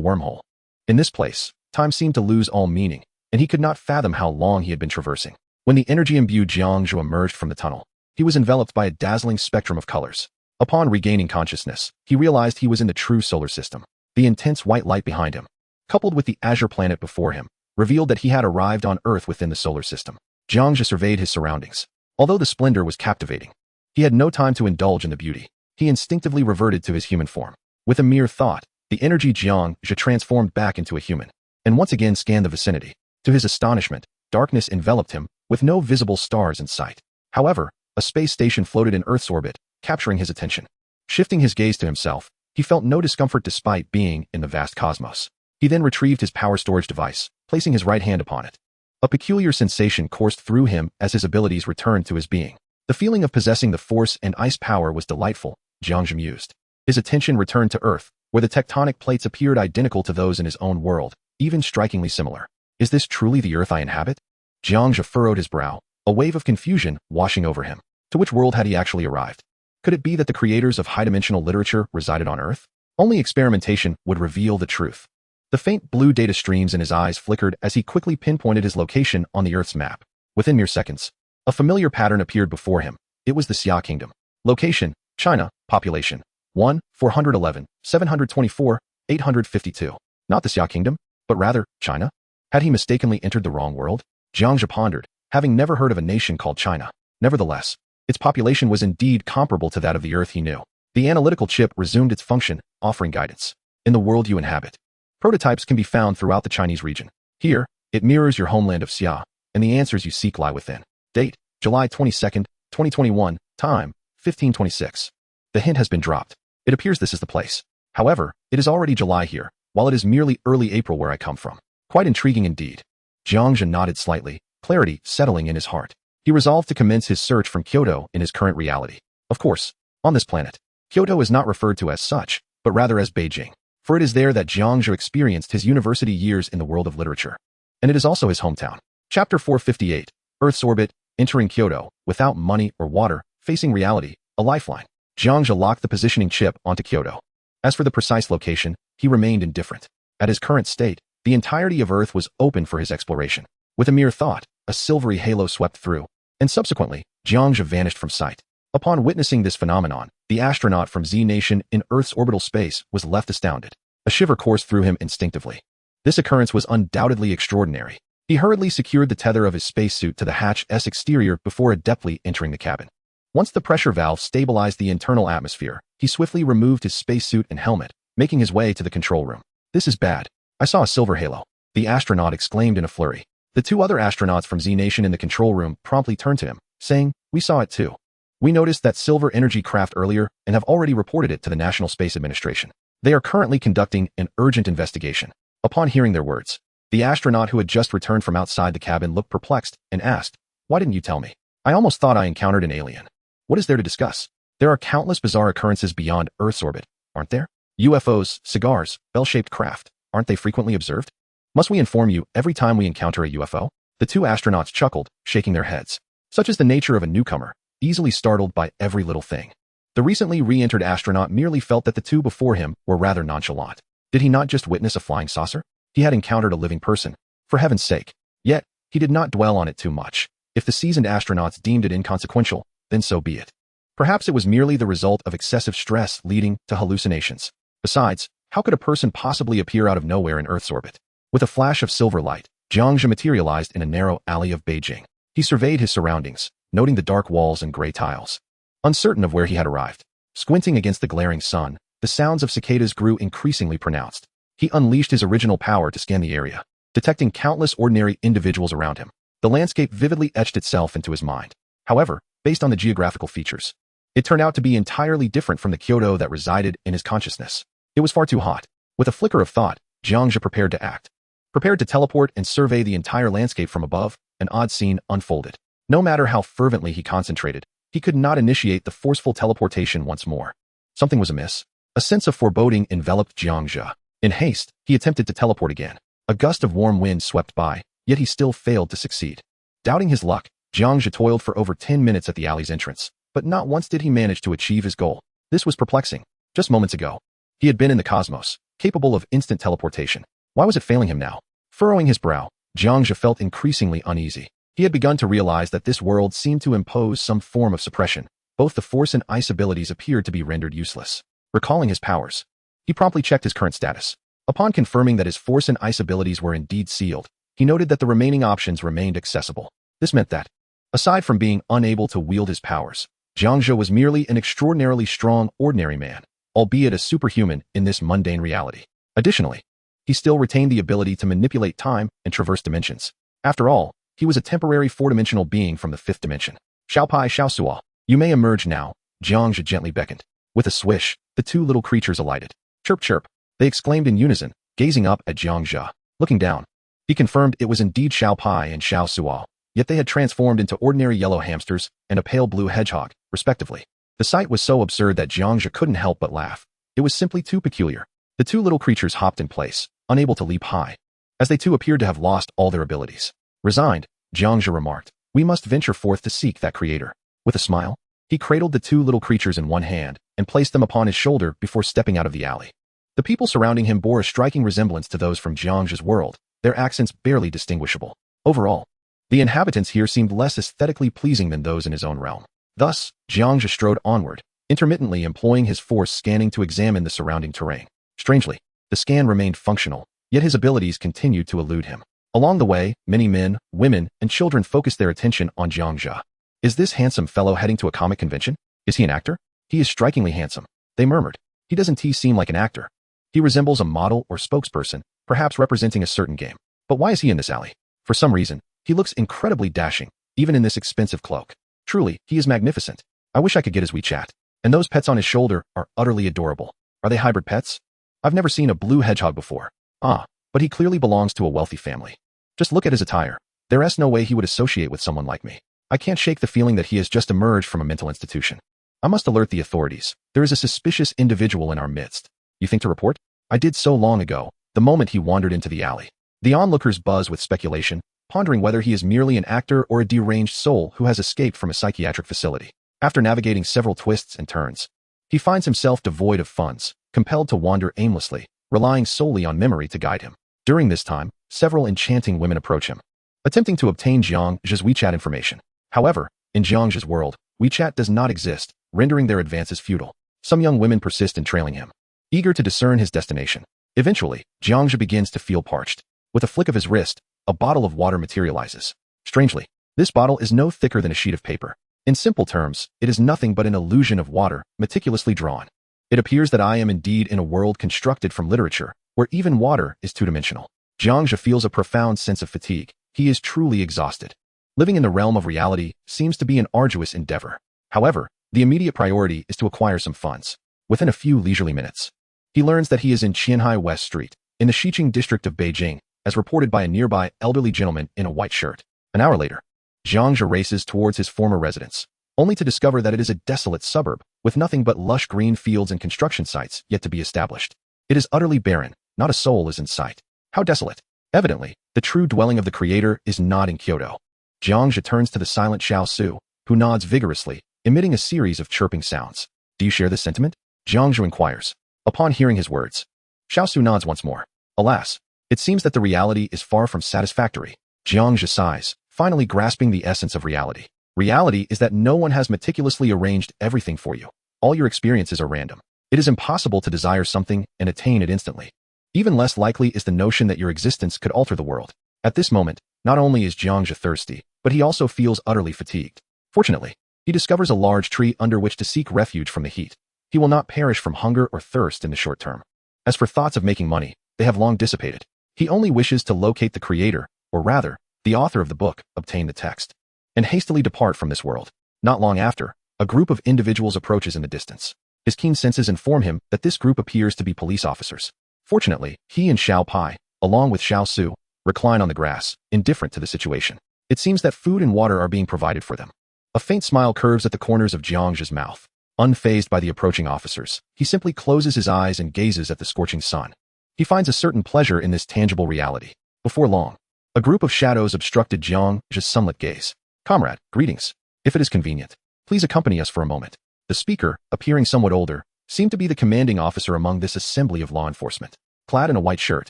wormhole. In this place, time seemed to lose all meaning, and he could not fathom how long he had been traversing. When the energy-imbued Jiang Zhe emerged from the tunnel, he was enveloped by a dazzling spectrum of colors. Upon regaining consciousness, he realized he was in the true solar system. The intense white light behind him, coupled with the azure planet before him, revealed that he had arrived on Earth within the solar system. Jiang Zhe surveyed his surroundings. Although the splendor was captivating, he had no time to indulge in the beauty. He instinctively reverted to his human form. With a mere thought, the energy Jiang Zhe transformed back into a human, and once again scanned the vicinity. To his astonishment, darkness enveloped him, with no visible stars in sight. However, a space station floated in Earth's orbit, capturing his attention. Shifting his gaze to himself, he felt no discomfort despite being in the vast cosmos. He then retrieved his power storage device, placing his right hand upon it. A peculiar sensation coursed through him as his abilities returned to his being. The feeling of possessing the force and ice power was delightful, Jiang Zhe mused. His attention returned to Earth, where the tectonic plates appeared identical to those in his own world, even strikingly similar. Is this truly the Earth I inhabit? Jiang Zhe furrowed his brow, a wave of confusion washing over him. To which world had he actually arrived? Could it be that the creators of high-dimensional literature resided on Earth? Only experimentation would reveal the truth. The faint blue data streams in his eyes flickered as he quickly pinpointed his location on the Earth's map. Within mere seconds, a familiar pattern appeared before him. It was the Xia Kingdom. Location, China. Population, 1, 411, 724, 852. Not the Xia Kingdom, but rather, China? Had he mistakenly entered the wrong world? Jiang Zhe pondered, having never heard of a nation called China. Nevertheless, its population was indeed comparable to that of the Earth he knew. The analytical chip resumed its function, offering guidance. In the world you inhabit, prototypes can be found throughout the Chinese region. Here, it mirrors your homeland of Xia, and the answers you seek lie within. Date, July 22nd, 2021. Time, 1526. The hint has been dropped. It appears this is the place. However, it is already July here, while it is merely early April where I come from. Quite intriguing indeed. Jiang Zhe nodded slightly, clarity settling in his heart. He resolved to commence his search from Kyoto in his current reality. Of course, on this planet, Kyoto is not referred to as such, but rather as Beijing, for it is there that Jiang Zhe experienced his university years in the world of literature. And it is also his hometown. Chapter 458, Earth's Orbit, Entering Kyoto, Without Money or Water, Facing Reality, A Lifeline. Jiang Zhe locked the positioning chip onto Kyoto. As for the precise location, he remained indifferent. At his current state, the entirety of Earth was open for his exploration. With a mere thought, a silvery halo swept through, and subsequently, Jiang Zhe vanished from sight. Upon witnessing this phenomenon, the astronaut from Z Nation in Earth's orbital space was left astounded. A shiver coursed through him instinctively. This occurrence was undoubtedly extraordinary. He hurriedly secured the tether of his spacesuit to the hatch's exterior before adeptly entering the cabin. Once the pressure valve stabilized the internal atmosphere, he swiftly removed his spacesuit and helmet, making his way to the control room. This is bad. I saw a silver halo, the astronaut exclaimed in a flurry. The two other astronauts from Z Nation in the control room promptly turned to him, saying, "We saw it too. We noticed that silver energy craft earlier and have already reported it to the National Space Administration. They are currently conducting an urgent investigation." Upon hearing their words, the astronaut who had just returned from outside the cabin looked perplexed and asked, "Why didn't you tell me? I almost thought I encountered an alien." What is there to discuss? There are countless bizarre occurrences beyond Earth's orbit, aren't there? UFOs, cigars, bell-shaped craft, aren't they frequently observed? Must we inform you every time we encounter a UFO? The two astronauts chuckled, shaking their heads. Such is the nature of a newcomer, easily startled by every little thing. The recently re-entered astronaut merely felt that the two before him were rather nonchalant. Did he not just witness a flying saucer? He had encountered a living person, for heaven's sake. Yet, he did not dwell on it too much. If the seasoned astronauts deemed it inconsequential, then so be it. Perhaps it was merely the result of excessive stress leading to hallucinations. Besides, how could a person possibly appear out of nowhere in Earth's orbit? With a flash of silver light, Jiang Zhe materialized in a narrow alley of Beijing. He surveyed his surroundings, noting the dark walls and gray tiles. Uncertain of where he had arrived, squinting against the glaring sun, the sounds of cicadas grew increasingly pronounced. He unleashed his original power to scan the area, detecting countless ordinary individuals around him. The landscape vividly etched itself into his mind. However, based on the geographical features, it turned out to be entirely different from the Kyoto that resided in his consciousness. It was far too hot. With a flicker of thought, Jiang Zhe prepared to act. Prepared to teleport and survey the entire landscape from above, an odd scene unfolded. No matter how fervently he concentrated, he could not initiate the forceful teleportation once more. Something was amiss. A sense of foreboding enveloped Jiang Zhe. In haste, he attempted to teleport again. A gust of warm wind swept by, yet he still failed to succeed. Doubting his luck, Jiang Zhe toiled for over 10 minutes at the alley's entrance, but not once did he manage to achieve his goal. This was perplexing. Just moments ago, he had been in the cosmos, capable of instant teleportation. Why was it failing him now? Furrowing his brow, Jiang Zhe felt increasingly uneasy. He had begun to realize that this world seemed to impose some form of suppression, both the force and ice abilities appeared to be rendered useless. Recalling his powers, he promptly checked his current status. Upon confirming that his force and ice abilities were indeed sealed, he noted that the remaining options remained accessible. This meant that, aside from being unable to wield his powers, Jiang Zhe was merely an extraordinarily strong, ordinary man, albeit a superhuman in this mundane reality. Additionally, he still retained the ability to manipulate time and traverse dimensions. After all, he was a temporary four-dimensional being from the fifth dimension. Xiaopai Xiaosuo, you may emerge now, Jiang Zhe gently beckoned. With a swish, the two little creatures alighted. Chirp chirp, they exclaimed in unison, gazing up at Jiang Zhe. Looking down, he confirmed it was indeed Xiaopai and Xiaosuo, yet they had transformed into ordinary yellow hamsters and a pale blue hedgehog, respectively. The sight was so absurd that Jiang Zhe couldn't help but laugh. It was simply too peculiar. The two little creatures hopped in place, unable to leap high, as they too appeared to have lost all their abilities. Resigned, Jiang Zhe remarked, we must venture forth to seek that creator. With a smile, he cradled the two little creatures in one hand and placed them upon his shoulder before stepping out of the alley. The people surrounding him bore a striking resemblance to those from Jiang Zhe's world, their accents barely distinguishable. Overall, the inhabitants here seemed less aesthetically pleasing than those in his own realm. Thus, Jiang Zhe strode onward, intermittently employing his force scanning to examine the surrounding terrain. Strangely, the scan remained functional, yet his abilities continued to elude him. Along the way, many men, women, and children focused their attention on Jiang Zhe. Is this handsome fellow heading to a comic convention? Is he an actor? He is strikingly handsome, they murmured. He doesn't seem like an actor. He resembles a model or spokesperson, perhaps representing a certain game. But why is he in this alley? For some reason, he looks incredibly dashing, even in this expensive cloak. Truly, he is magnificent. I wish I could get his WeChat. And those pets on his shoulder are utterly adorable. Are they hybrid pets? I've never seen a blue hedgehog before. But he clearly belongs to a wealthy family. Just look at his attire. There's no way he would associate with someone like me. I can't shake the feeling that he has just emerged from a mental institution. I must alert the authorities. There is a suspicious individual in our midst. You think to report? I did so long ago, the moment he wandered into the alley. The onlookers buzz with speculation, pondering whether he is merely an actor or a deranged soul who has escaped from a psychiatric facility. After navigating several twists and turns, he finds himself devoid of funds, compelled to wander aimlessly, relying solely on memory to guide him. During this time, several enchanting women approach him, attempting to obtain Jiang Zhe's WeChat information. However, in Jiang Zhe's world, WeChat does not exist, rendering their advances futile. Some young women persist in trailing him, eager to discern his destination. Eventually, Jiang Zhe begins to feel parched. With a flick of his wrist, a bottle of water materializes. Strangely, this bottle is no thicker than a sheet of paper. In simple terms, it is nothing but an illusion of water, meticulously drawn. It appears that I am indeed in a world constructed from literature, where even water is two-dimensional. Jiang Zhe feels a profound sense of fatigue. He is truly exhausted. Living in the realm of reality seems to be an arduous endeavor. However, the immediate priority is to acquire some funds. Within a few leisurely minutes, he learns that he is in Qianhai West Street, in the Xiqing district of Beijing, as reported by a nearby elderly gentleman in a white shirt. An hour later, Jiang Zhe races towards his former residence, only to discover that it is a desolate suburb, with nothing but lush green fields and construction sites yet to be established. It is utterly barren, not a soul is in sight. How desolate. Evidently, the true dwelling of the creator is not in Kyoto. Jiang Zhe turns to the silent Xiao Su, who nods vigorously, emitting a series of chirping sounds. Do you share this sentiment? Jiang Zhe inquires. Upon hearing his words, Xiao Su nods once more. Alas, it seems that the reality is far from satisfactory. Jiang Zhe sighs, finally grasping the essence of reality. Reality is that no one has meticulously arranged everything for you. All your experiences are random. It is impossible to desire something and attain it instantly. Even less likely is the notion that your existence could alter the world. At this moment, not only is Jiang Zhe thirsty, but he also feels utterly fatigued. Fortunately, he discovers a large tree under which to seek refuge from the heat. He will not perish from hunger or thirst in the short term. As for thoughts of making money, they have long dissipated. He only wishes to locate the creator, or rather, the author of the book, obtain the text, and hastily depart from this world. Not long after, a group of individuals approaches in the distance. His keen senses inform him that this group appears to be police officers. Fortunately, he and Xiao Pai, along with Xiao Su, recline on the grass, indifferent to the situation. It seems that food and water are being provided for them. A faint smile curves at the corners of Jiang Zhe's mouth. Unfazed by the approaching officers, he simply closes his eyes and gazes at the scorching sun. He finds a certain pleasure in this tangible reality. Before long, a group of shadows obstructed Jiang Zhe's sunlit gaze. Comrade, greetings. If it is convenient, please accompany us for a moment. The speaker, appearing somewhat older, seemed to be the commanding officer among this assembly of law enforcement. Clad in a white shirt,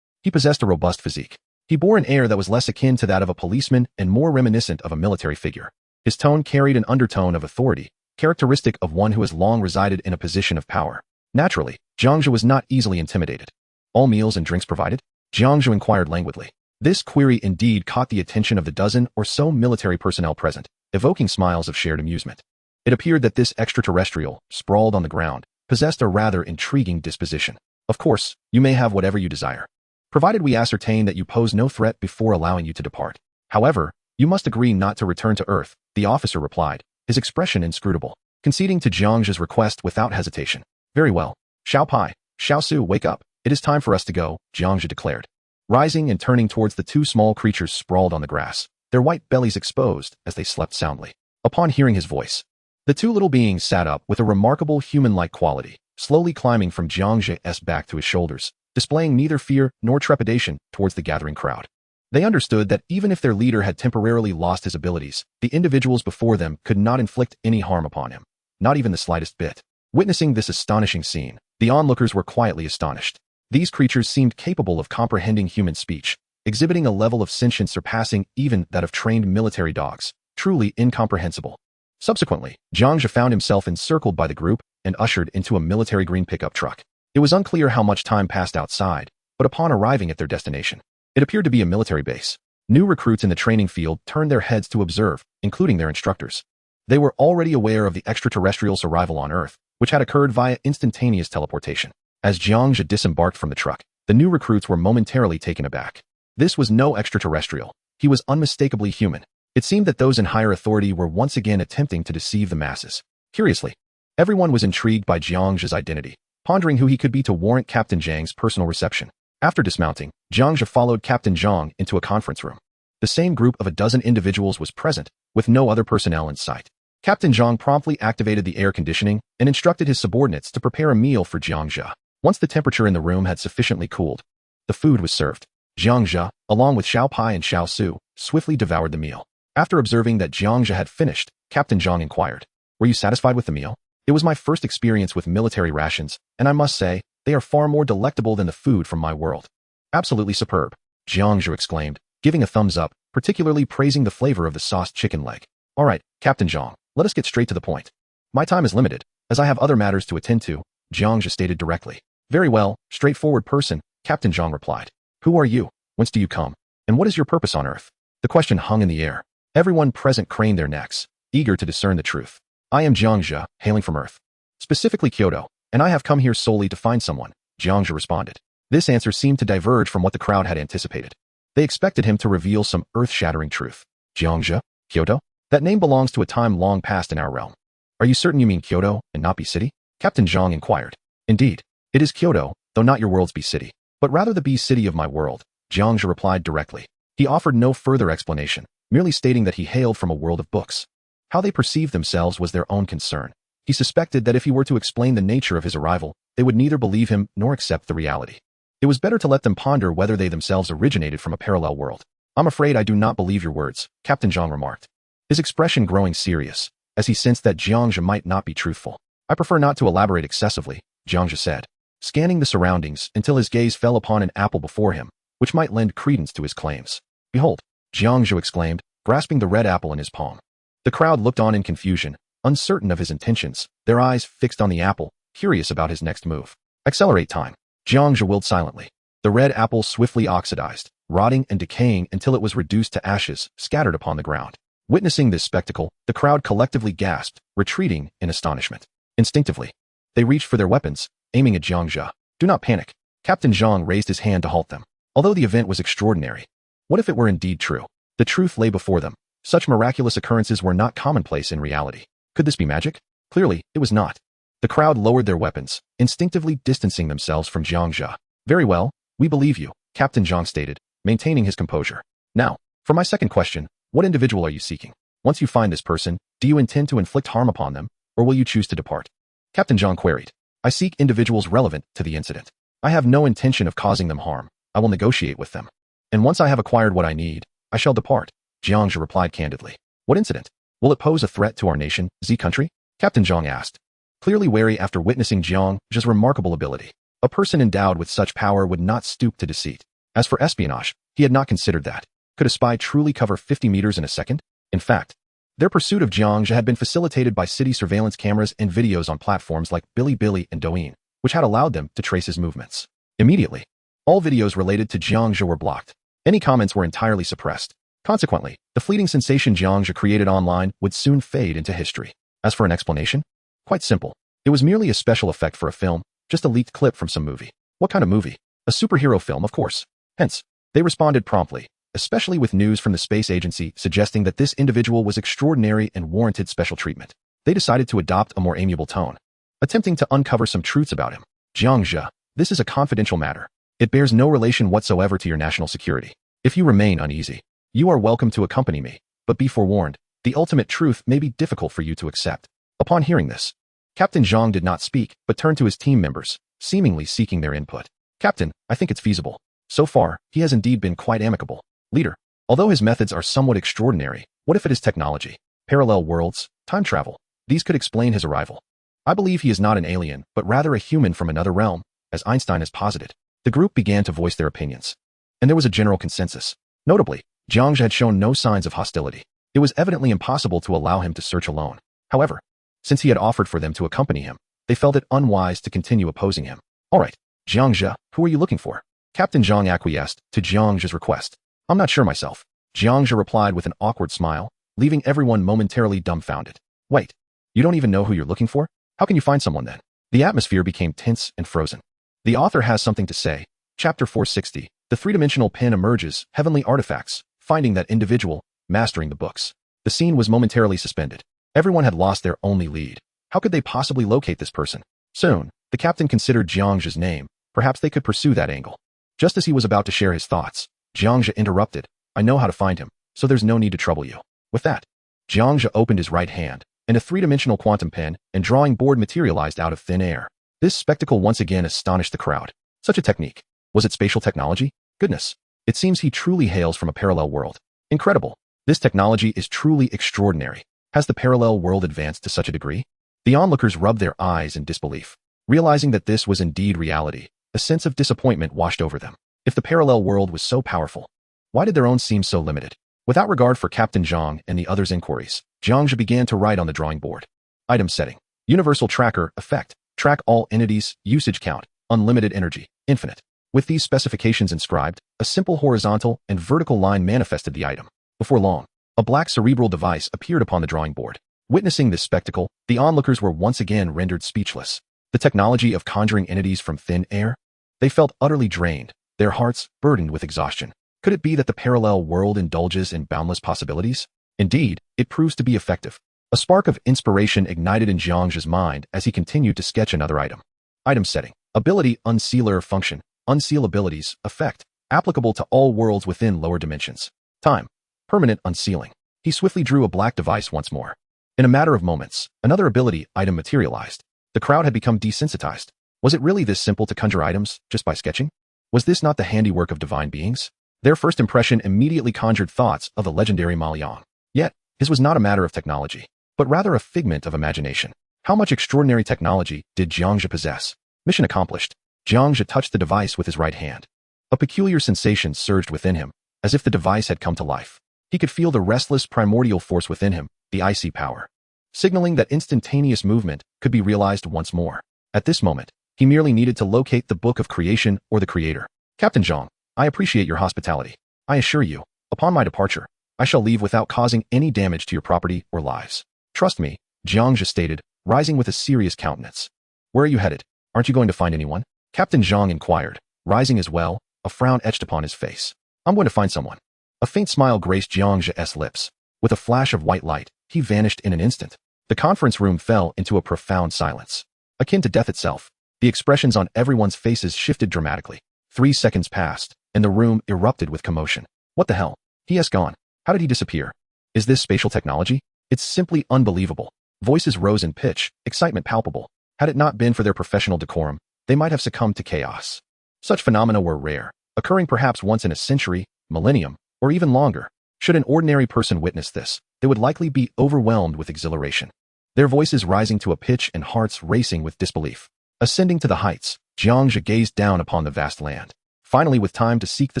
he possessed a robust physique. He bore an air that was less akin to that of a policeman and more reminiscent of a military figure. His tone carried an undertone of authority, characteristic of one who has long resided in a position of power. Naturally, Jiang Zhe was not easily intimidated. All meals and drinks provided? Jiang Zhe inquired languidly. This query indeed caught the attention of the dozen or so military personnel present, evoking smiles of shared amusement. It appeared that this extraterrestrial, sprawled on the ground, possessed a rather intriguing disposition. Of course, you may have whatever you desire, provided we ascertain that you pose no threat before allowing you to depart. However, you must agree not to return to Earth, the officer replied, his expression inscrutable, conceding to Jiang Zhe's request without hesitation. Very well. Xiao Pai, Xiao Su, wake up. It is time for us to go, Jiang Zhe declared. Rising and turning towards the two small creatures sprawled on the grass, their white bellies exposed as they slept soundly. Upon hearing his voice, the two little beings sat up with a remarkable human-like quality, slowly climbing from Jiang Zhe's back to his shoulders, displaying neither fear nor trepidation towards the gathering crowd. They understood that even if their leader had temporarily lost his abilities, the individuals before them could not inflict any harm upon him, not even the slightest bit. Witnessing this astonishing scene, the onlookers were quietly astonished. These creatures seemed capable of comprehending human speech, exhibiting a level of sentience surpassing even that of trained military dogs, truly incomprehensible. Subsequently, Jiang Zhe found himself encircled by the group and ushered into a military green pickup truck. It was unclear how much time passed outside, but upon arriving at their destination, it appeared to be a military base. New recruits in the training field turned their heads to observe, including their instructors. They were already aware of the extraterrestrials' arrival on Earth, which had occurred via instantaneous teleportation. As Jiang Zhe disembarked from the truck, the new recruits were momentarily taken aback. This was no extraterrestrial. He was unmistakably human. It seemed that those in higher authority were once again attempting to deceive the masses. Curiously, everyone was intrigued by Jiang Zhe's identity, pondering who he could be to warrant Captain Zhang's personal reception. After dismounting, Jiang Zhe followed Captain Zhang into a conference room. The same group of a dozen individuals was present, with no other personnel in sight. Captain Zhang promptly activated the air conditioning and instructed his subordinates to prepare a meal for Jiang Zhe. Once the temperature in the room had sufficiently cooled, the food was served. Jiang Zhe, along with Xiao Pai and Xiao Su, swiftly devoured the meal. After observing that Jiang Zhe had finished, Captain Zhang inquired, "Were you satisfied with the meal?" "It was my first experience with military rations, and I must say, they are far more delectable than the food from my world." "Absolutely superb," Jiang Zhe exclaimed, giving a thumbs up, particularly praising the flavor of the sauced chicken leg. "All right, Captain Zhang, let us get straight to the point. My time is limited, as I have other matters to attend to," Jiang Zhe stated directly. "Very well, straightforward person," Captain Zhang replied. "Who are you? Whence do you come? And what is your purpose on Earth?" The question hung in the air. Everyone present craned their necks, eager to discern the truth. "I am Jiang Zhe, hailing from Earth, specifically Kyoto, and I have come here solely to find someone," Jiang Zhe responded. This answer seemed to diverge from what the crowd had anticipated. They expected him to reveal some earth-shattering truth. "Jiang Zhe? Kyoto? That name belongs to a time long past in our realm. Are you certain you mean Kyoto and not B-City?" Captain Zhang inquired. "Indeed, it is Kyoto, though not your world's B-City, but rather the B-City of my world," Jiang Zhe replied directly. He offered no further explanation, merely stating that he hailed from a world of books. How they perceived themselves was their own concern. He suspected that if he were to explain the nature of his arrival, they would neither believe him nor accept the reality. It was better to let them ponder whether they themselves originated from a parallel world. "I'm afraid I do not believe your words," Captain Zhang remarked, his expression growing serious, as he sensed that Jiang Zhe might not be truthful. "I prefer not to elaborate excessively," Jiang Zhe said, scanning the surroundings until his gaze fell upon an apple before him, which might lend credence to his claims. "Behold," Jiang Zhe exclaimed, grasping the red apple in his palm. The crowd looked on in confusion, uncertain of his intentions, their eyes fixed on the apple, curious about his next move. "Accelerate time," Jiang Zhe willed silently. The red apple swiftly oxidized, rotting and decaying until it was reduced to ashes, scattered upon the ground. Witnessing this spectacle, the crowd collectively gasped, retreating in astonishment. Instinctively, they reached for their weapons, aiming at Jiang Zhe. "Do not panic." Captain Zhang raised his hand to halt them. Although the event was extraordinary, what if it were indeed true? The truth lay before them. Such miraculous occurrences were not commonplace in reality. Could this be magic? Clearly, it was not. The crowd lowered their weapons, instinctively distancing themselves from Jiang Zhe. "Very well, we believe you," Captain Zhang stated, maintaining his composure. "Now, for my second question, what individual are you seeking? Once you find this person, do you intend to inflict harm upon them, or will you choose to depart?" Captain Zhang queried. "I seek individuals relevant to the incident. I have no intention of causing them harm. I will negotiate with them. And once I have acquired what I need, I shall depart," Jiang Zhe replied candidly. "What incident? Will it pose a threat to our nation, Z country?" Captain Zhang asked, clearly wary after witnessing Jiang Zhe's remarkable ability. A person endowed with such power would not stoop to deceit. As for espionage, he had not considered that. Could a spy truly cover 50 meters in a second? In fact, Their pursuit of Jiang Zhe had been facilitated by city surveillance cameras and videos on platforms like Bilibili and Douyin, which had allowed them to trace his movements. Immediately, all videos related to Jiang Zhe were blocked. Any comments were entirely suppressed. Consequently, the fleeting sensation Jiang Zhe created online would soon fade into history. As for an explanation? Quite simple. It was merely a special effect for a film, just a leaked clip from some movie. What kind of movie? A superhero film, of course. Hence, they responded promptly, especially with news from the space agency suggesting that this individual was extraordinary and warranted special treatment. They decided to adopt a more amiable tone, attempting to uncover some truths about him. Jiang Zhe, this is a confidential matter. It bears no relation whatsoever to your national security. If you remain uneasy, you are welcome to accompany me, but be forewarned, the ultimate truth may be difficult for you to accept. Upon hearing this, Captain Jiang did not speak, but turned to his team members, seemingly seeking their input. Captain, I think it's feasible. So far, he has indeed been quite amicable. Leader, although his methods are somewhat extraordinary, what if it is technology, parallel worlds, time travel? These could explain his arrival. I believe he is not an alien, but rather a human from another realm, as Einstein has posited. The group began to voice their opinions, and there was a general consensus. Notably, Jiang Zhe had shown no signs of hostility. It was evidently impossible to allow him to search alone. However, since he had offered for them to accompany him, they felt it unwise to continue opposing him. All right, Jiang Zhe, who are you looking for? Captain Jiang acquiesced to Jiang Zhe's request. I'm not sure myself. Jiang Zhe replied with an awkward smile, leaving everyone momentarily dumbfounded. Wait, you don't even know who you're looking for? How can you find someone then? The atmosphere became tense and frozen. The author has something to say. Chapter 460. The three-dimensional pen emerges, heavenly artifacts, finding that individual, mastering the books. The scene was momentarily suspended. Everyone had lost their only lead. How could they possibly locate this person? Soon, the captain considered Jiang Zhe's name. Perhaps they could pursue that angle. Just as he was about to share his thoughts, Jiang Zhe interrupted. I know how to find him, so there's no need to trouble you. With that, Jiang Zhe opened his right hand, and a three-dimensional quantum pen and drawing board materialized out of thin air. This spectacle once again astonished the crowd. Such a technique. Was it spatial technology? Goodness. It seems he truly hails from a parallel world. Incredible. This technology is truly extraordinary. Has the parallel world advanced to such a degree? The onlookers rubbed their eyes in disbelief. Realizing that this was indeed reality, a sense of disappointment washed over them. If the parallel world was so powerful, why did their own seem so limited? Without regard for Captain Jiang and the others' inquiries, Jiang Zhe began to write on the drawing board. Item setting. Universal tracker, effect. Track all entities, usage count, unlimited energy, infinite. With these specifications inscribed, a simple horizontal and vertical line manifested the item. Before long, a black cerebral device appeared upon the drawing board. Witnessing this spectacle, the onlookers were once again rendered speechless. The technology of conjuring entities from thin air? They felt utterly drained, their hearts burdened with exhaustion. Could it be that the parallel world indulges in boundless possibilities? Indeed, it proves to be effective. A spark of inspiration ignited in Jiang Zhe's mind as he continued to sketch another item. Item setting. Ability unsealer function. Unseal abilities, effect, applicable to all worlds within lower dimensions. Time. Permanent unsealing. He swiftly drew a black device once more. In a matter of moments, another ability item materialized. The crowd had become desensitized. Was it really this simple to conjure items, just by sketching? Was this not the handiwork of divine beings? Their first impression immediately conjured thoughts of the legendary Ma Liang. Yet, his was not a matter of technology, but rather a figment of imagination. How much extraordinary technology did Jiang Zhe possess? Mission accomplished. Jiang Zhe touched the device with his right hand. A peculiar sensation surged within him, as if the device had come to life. He could feel the restless primordial force within him, the icy power, signaling that instantaneous movement could be realized once more. At this moment, he merely needed to locate the Book of Creation or the Creator. Captain Jiang, I appreciate your hospitality. I assure you, upon my departure, I shall leave without causing any damage to your property or lives. Trust me, Jiang Zhe stated, rising with a serious countenance. Where are you headed? Aren't you going to find anyone? Captain Jiang inquired, rising as well, a frown etched upon his face. I'm going to find someone. A faint smile graced Jiang Zhe's lips. With a flash of white light, he vanished in an instant. The conference room fell into a profound silence, akin to death itself. The expressions on everyone's faces shifted dramatically. 3 seconds passed, and the room erupted with commotion. What the hell? He has gone. How did he disappear? Is this spatial technology? It's simply unbelievable. Voices rose in pitch, excitement palpable. Had it not been for their professional decorum, they might have succumbed to chaos. Such phenomena were rare, occurring perhaps once in a century, millennium, or even longer. Should an ordinary person witness this, they would likely be overwhelmed with exhilaration. Their voices rising to a pitch and hearts racing with disbelief. Ascending to the heights, Jiang Zhe gazed down upon the vast land. Finally, with time to seek the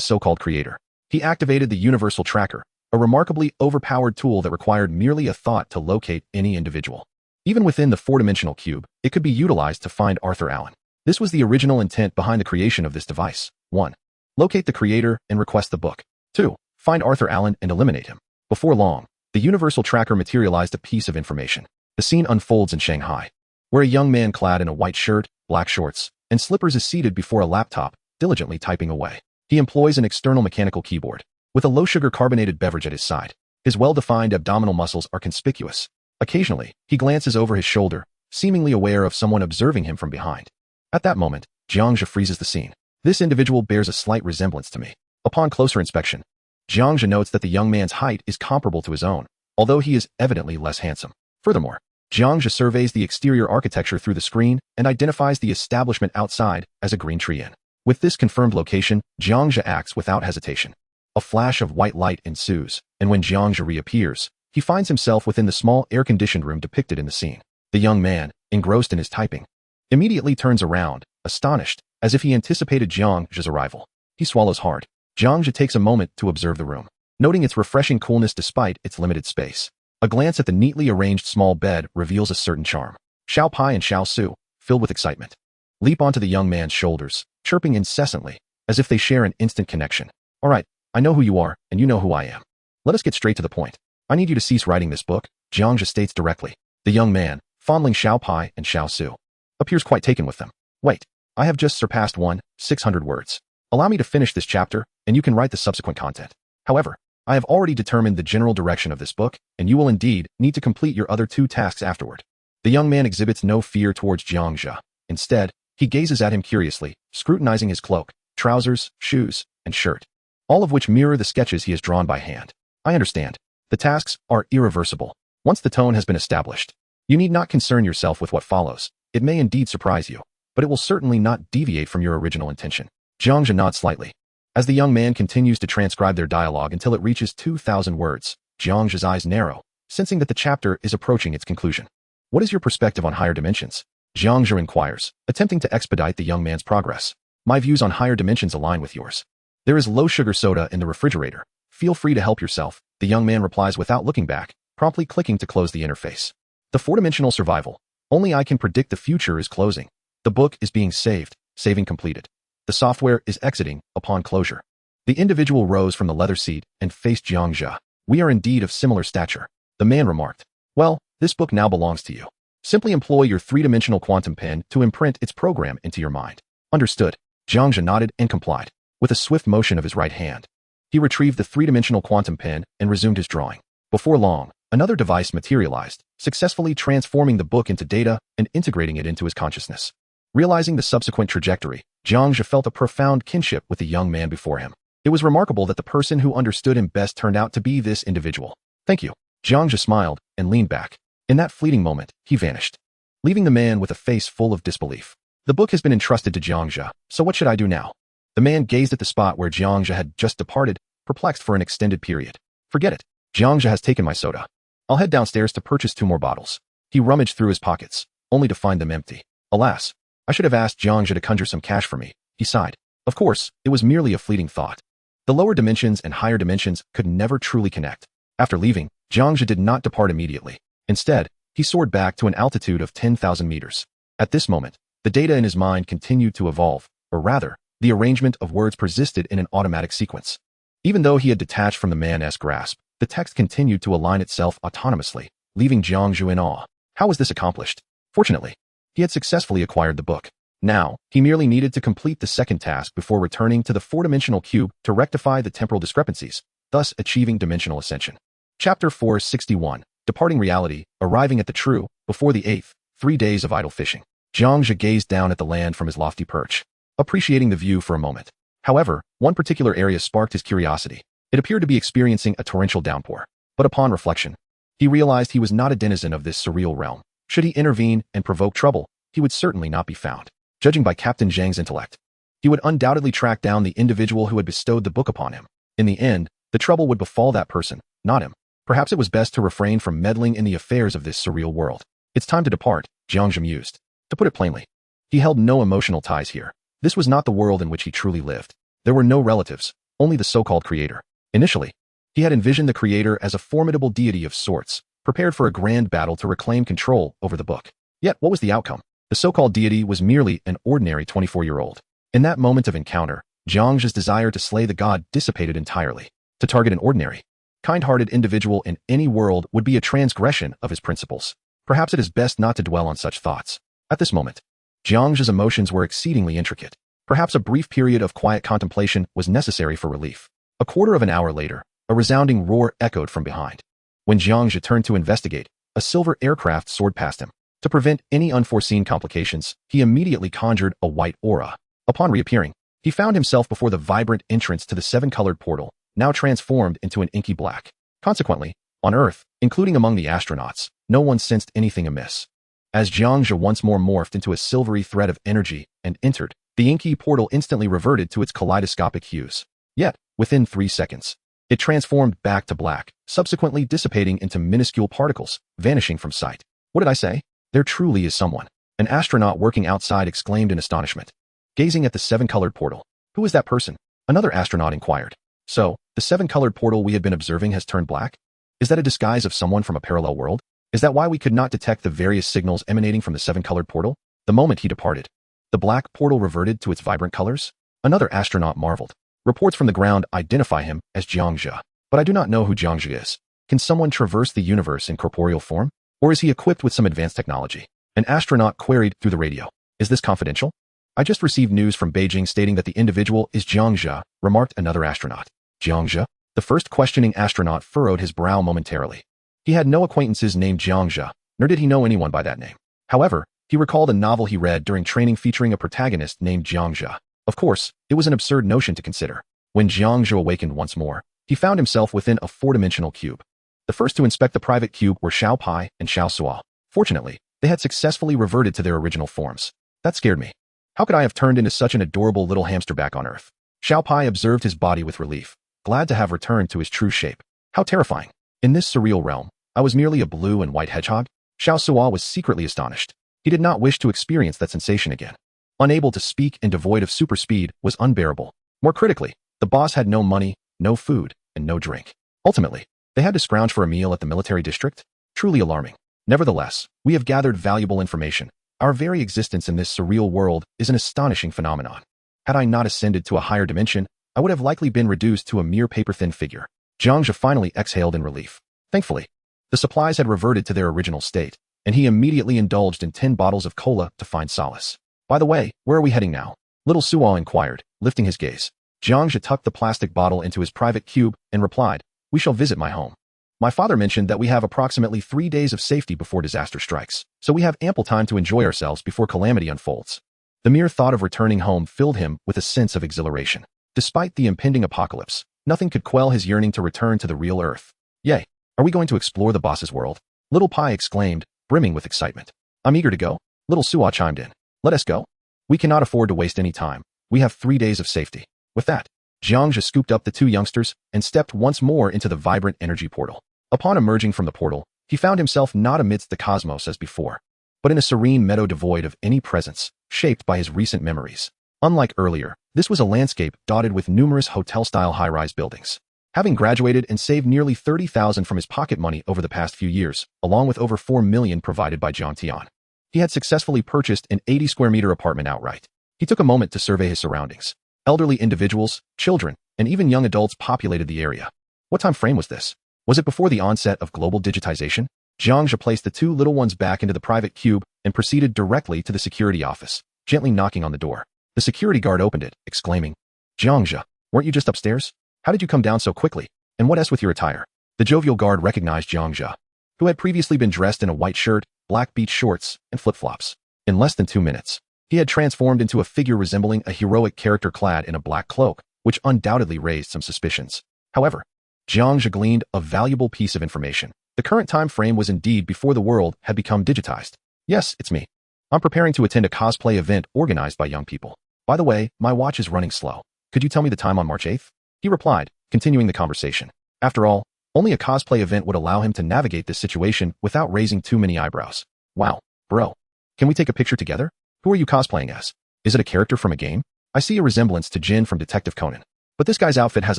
so-called creator, he activated the universal tracker, a remarkably overpowered tool that required merely a thought to locate any individual. Even within the four-dimensional cube, it could be utilized to find Arthur Allen. This was the original intent behind the creation of this device. 1. Locate the creator and request the book. 2. Find Arthur Allen and eliminate him. Before long, the universal tracker materialized a piece of information. The scene unfolds in Shanghai, where a young man clad in a white shirt, black shorts, and slippers is seated before a laptop, diligently typing away. He employs an external mechanical keyboard, with a low-sugar carbonated beverage at his side. His well-defined abdominal muscles are conspicuous. Occasionally, he glances over his shoulder, seemingly aware of someone observing him from behind. At that moment, Jiang Zhe freezes the scene. This individual bears a slight resemblance to me. Upon closer inspection, Jiang Zhe notes that the young man's height is comparable to his own, although he is evidently less handsome. Furthermore, Jiang Zhe surveys the exterior architecture through the screen and identifies the establishment outside as a Green Tree Inn. With this confirmed location, Jiang Zhe acts without hesitation. A flash of white light ensues, and when Jiang Zhe reappears, he finds himself within the small air-conditioned room depicted in the scene. The young man, engrossed in his typing, immediately turns around, astonished, as if he anticipated Jiang Zhe's arrival. He swallows hard. Jiang Zhe takes a moment to observe the room, noting its refreshing coolness despite its limited space. A glance at the neatly arranged small bed reveals a certain charm. Xiao Pai and Xiao Su, filled with excitement, leap onto the young man's shoulders, chirping incessantly, as if they share an instant connection. All right, I know who you are, and you know who I am. Let us get straight to the point. I need you to cease writing this book, Jiang Zhe states directly. The young man, fondling Xiao Pai and Xiao Su, appears quite taken with them. Wait, I have just surpassed 600 words. Allow me to finish this chapter, and you can write the subsequent content. However, I have already determined the general direction of this book, and you will indeed need to complete your other 2 tasks afterward. The young man exhibits no fear towards Jiang Zhe. Instead, he gazes at him curiously, scrutinizing his cloak, trousers, shoes, and shirt, all of which mirror the sketches he has drawn by hand. I understand. The tasks are irreversible. Once the tone has been established, you need not concern yourself with what follows. It may indeed surprise you, but it will certainly not deviate from your original intention. Jiang Zhe nods slightly. As the young man continues to transcribe their dialogue until it reaches 2,000 words, Jiang Zhe's eyes narrow, sensing that the chapter is approaching its conclusion. What is your perspective on higher dimensions? Jiang Zhe inquires, attempting to expedite the young man's progress. My views on higher dimensions align with yours. There is low-sugar soda in the refrigerator. Feel free to help yourself, the young man replies without looking back, promptly clicking to close the interface. The four-dimensional survival. Only I can predict the future is closing. The book is being saved, saving completed. The software is exiting upon closure. The individual rose from the leather seat and faced Jiang Zhe. We are indeed of similar stature. The man remarked. Well, this book now belongs to you. Simply employ your three-dimensional quantum pen to imprint its program into your mind. Understood. Jiang Zhe nodded and complied. With a swift motion of his right hand, he retrieved the three-dimensional quantum pen and resumed his drawing. Before long, another device materialized, successfully transforming the book into data and integrating it into his consciousness. Realizing the subsequent trajectory, Jiang Zhe felt a profound kinship with the young man before him. It was remarkable that the person who understood him best turned out to be this individual. Thank you. Jiang Zhe smiled and leaned back. In that fleeting moment, he vanished, leaving the man with a face full of disbelief. The book has been entrusted to Jiang Zhe, so what should I do now? The man gazed at the spot where Jiang Zhe had just departed, perplexed for an extended period. Forget it. Jiang Zhe has taken my soda. I'll head downstairs to purchase 2 more bottles. He rummaged through his pockets, only to find them empty. Alas, I should have asked Jiang Zhe to conjure some cash for me, he sighed. Of course, it was merely a fleeting thought. The lower dimensions and higher dimensions could never truly connect. After leaving, Jiang Zhe did not depart immediately. Instead, he soared back to an altitude of 10,000 meters. At this moment, the data in his mind continued to evolve, or rather, the arrangement of words persisted in an automatic sequence. Even though he had detached from the man's grasp, the text continued to align itself autonomously, leaving Jiang Zhe in awe. How was this accomplished? Fortunately, he had successfully acquired the book. Now, he merely needed to complete the second task before returning to the four-dimensional cube to rectify the temporal discrepancies, thus achieving dimensional ascension. Chapter 461, Departing Reality, Arriving at the True, before the 8th, 3 days of idle fishing. Jiang Zhe gazed down at the land from his lofty perch, appreciating the view for a moment. However, one particular area sparked his curiosity. It appeared to be experiencing a torrential downpour. But upon reflection, he realized he was not a denizen of this surreal realm. Should he intervene and provoke trouble, he would certainly not be found. Judging by Captain Zhang's intellect, he would undoubtedly track down the individual who had bestowed the book upon him. In the end, the trouble would befall that person, not him. Perhaps it was best to refrain from meddling in the affairs of this surreal world. It's time to depart, Jiang Zhe mused. To put it plainly, he held no emotional ties here. This was not the world in which he truly lived. There were no relatives, only the so-called creator. Initially, He had envisioned the creator as a formidable deity of sorts, prepared for a grand battle to reclaim control over the book. Yet, what was the outcome? The so-called deity was merely an ordinary 24-year-old. In that moment of encounter, Jiang Zhe's desire to slay the god dissipated entirely. To target an ordinary, kind-hearted individual in any world would be a transgression of his principles. Perhaps it is best not to dwell on such thoughts. At this moment, Jiang Zhe's emotions were exceedingly intricate. Perhaps a brief period of quiet contemplation was necessary for relief. A quarter of an hour later, a resounding roar echoed from behind. When Jiang Zhe turned to investigate, a silver aircraft soared past him. To prevent any unforeseen complications, he immediately conjured a white aura. Upon reappearing, he found himself before the vibrant entrance to the seven-colored portal, now transformed into an inky black. Consequently, on Earth, including among the astronauts, no one sensed anything amiss. As Jiang Zhe once more morphed into a silvery thread of energy and entered, the inky portal instantly reverted to its kaleidoscopic hues. Yet, within 3 seconds, it transformed back to black, subsequently dissipating into minuscule particles, vanishing from sight. What did I say? There truly is someone. An astronaut working outside exclaimed in astonishment, gazing at the seven-colored portal. Who is that person? Another astronaut inquired. So, the seven-colored portal we had been observing has turned black? Is that a disguise of someone from a parallel world? Is that why we could not detect the various signals emanating from the seven-colored portal? The moment he departed, the black portal reverted to its vibrant colors? Another astronaut marveled. Reports from the ground identify him as Jiang Zhe, but I do not know who Jiang Zhe is. Can someone traverse the universe in corporeal form? Or is he equipped with some advanced technology? An astronaut queried through the radio. Is this confidential? I just received news from Beijing stating that the individual is Jiang Zhe, remarked another astronaut. Jiang Zhe? The first questioning astronaut furrowed his brow momentarily. He had no acquaintances named Jiang Zhe, nor did he know anyone by that name. However, he recalled a novel he read during training featuring a protagonist named Jiang Zhe. Of course, it was an absurd notion to consider. When Jiang Zhe awakened once more, he found himself within a four-dimensional cube. The first to inspect the private cube were Xiao Pai and Xiao Suo. Fortunately, they had successfully reverted to their original forms. That scared me. How could I have turned into such an adorable little hamster back on Earth? Xiao Pai observed his body with relief, glad to have returned to his true shape. How terrifying. In this surreal realm, I was merely a blue and white hedgehog? Xiao Suo was secretly astonished. He did not wish to experience that sensation again. Unable to speak and devoid of super speed was unbearable. More critically, the boss had no money, no food, and no drink. Ultimately, they had to scrounge for a meal at the military district? Truly alarming. Nevertheless, we have gathered valuable information. Our very existence in this surreal world is an astonishing phenomenon. Had I not ascended to a higher dimension, I would have likely been reduced to a mere paper-thin figure. Jiang Zhe finally exhaled in relief. Thankfully, the supplies had reverted to their original state, and he immediately indulged in 10 bottles of cola to find solace. By the way, where are we heading now? Little Suo inquired, lifting his gaze. Jiang Zhe tucked the plastic bottle into his private cube and replied, "We shall visit my home. My father mentioned that we have approximately 3 days of safety before disaster strikes, so we have ample time to enjoy ourselves before calamity unfolds." The mere thought of returning home filled him with a sense of exhilaration. Despite the impending apocalypse, nothing could quell his yearning to return to the real Earth. Yay! Are we going to explore the boss's world? Little Pai exclaimed, brimming with excitement. I'm eager to go. Little Suo chimed in. Let us go. We cannot afford to waste any time. We have 3 days of safety. With that, Jiang Zhe scooped up the two youngsters and stepped once more into the vibrant energy portal. Upon emerging from the portal, he found himself not amidst the cosmos as before, but in a serene meadow devoid of any presence, shaped by his recent memories. Unlike earlier, this was a landscape dotted with numerous hotel-style high-rise buildings. Having graduated and saved nearly 30,000 from his pocket money over the past few years, along with over 4 million provided by Jiang Tian, he had successfully purchased an 80-square-meter apartment outright. He took a moment to survey his surroundings. Elderly individuals, children, and even young adults populated the area. What time frame was this? Was it before the onset of global digitization? Jiang Zhe placed the two little ones back into the private cube and proceeded directly to the security office, gently knocking on the door. The security guard opened it, exclaiming, "Jiang Zhe, weren't you just upstairs? How did you come down so quickly? And what else with your attire?" The jovial guard recognized Jiang Zhe, who had previously been dressed in a white shirt, black beach shorts, and flip-flops. In less than 2 minutes, he had transformed into a figure resembling a heroic character clad in a black cloak, which undoubtedly raised some suspicions. However, Jiang Zhe gleaned a valuable piece of information. The current time frame was indeed before the world had become digitized. "Yes, it's me. I'm preparing to attend a cosplay event organized by young people. By the way, my watch is running slow. Could you tell me the time on March 8th? He replied, continuing the conversation. After all, only a cosplay event would allow him to navigate this situation without raising too many eyebrows. Wow, bro. Can we take a picture together? Who are you cosplaying as? Is it a character from a game? I see a resemblance to Jin from Detective Conan. But this guy's outfit has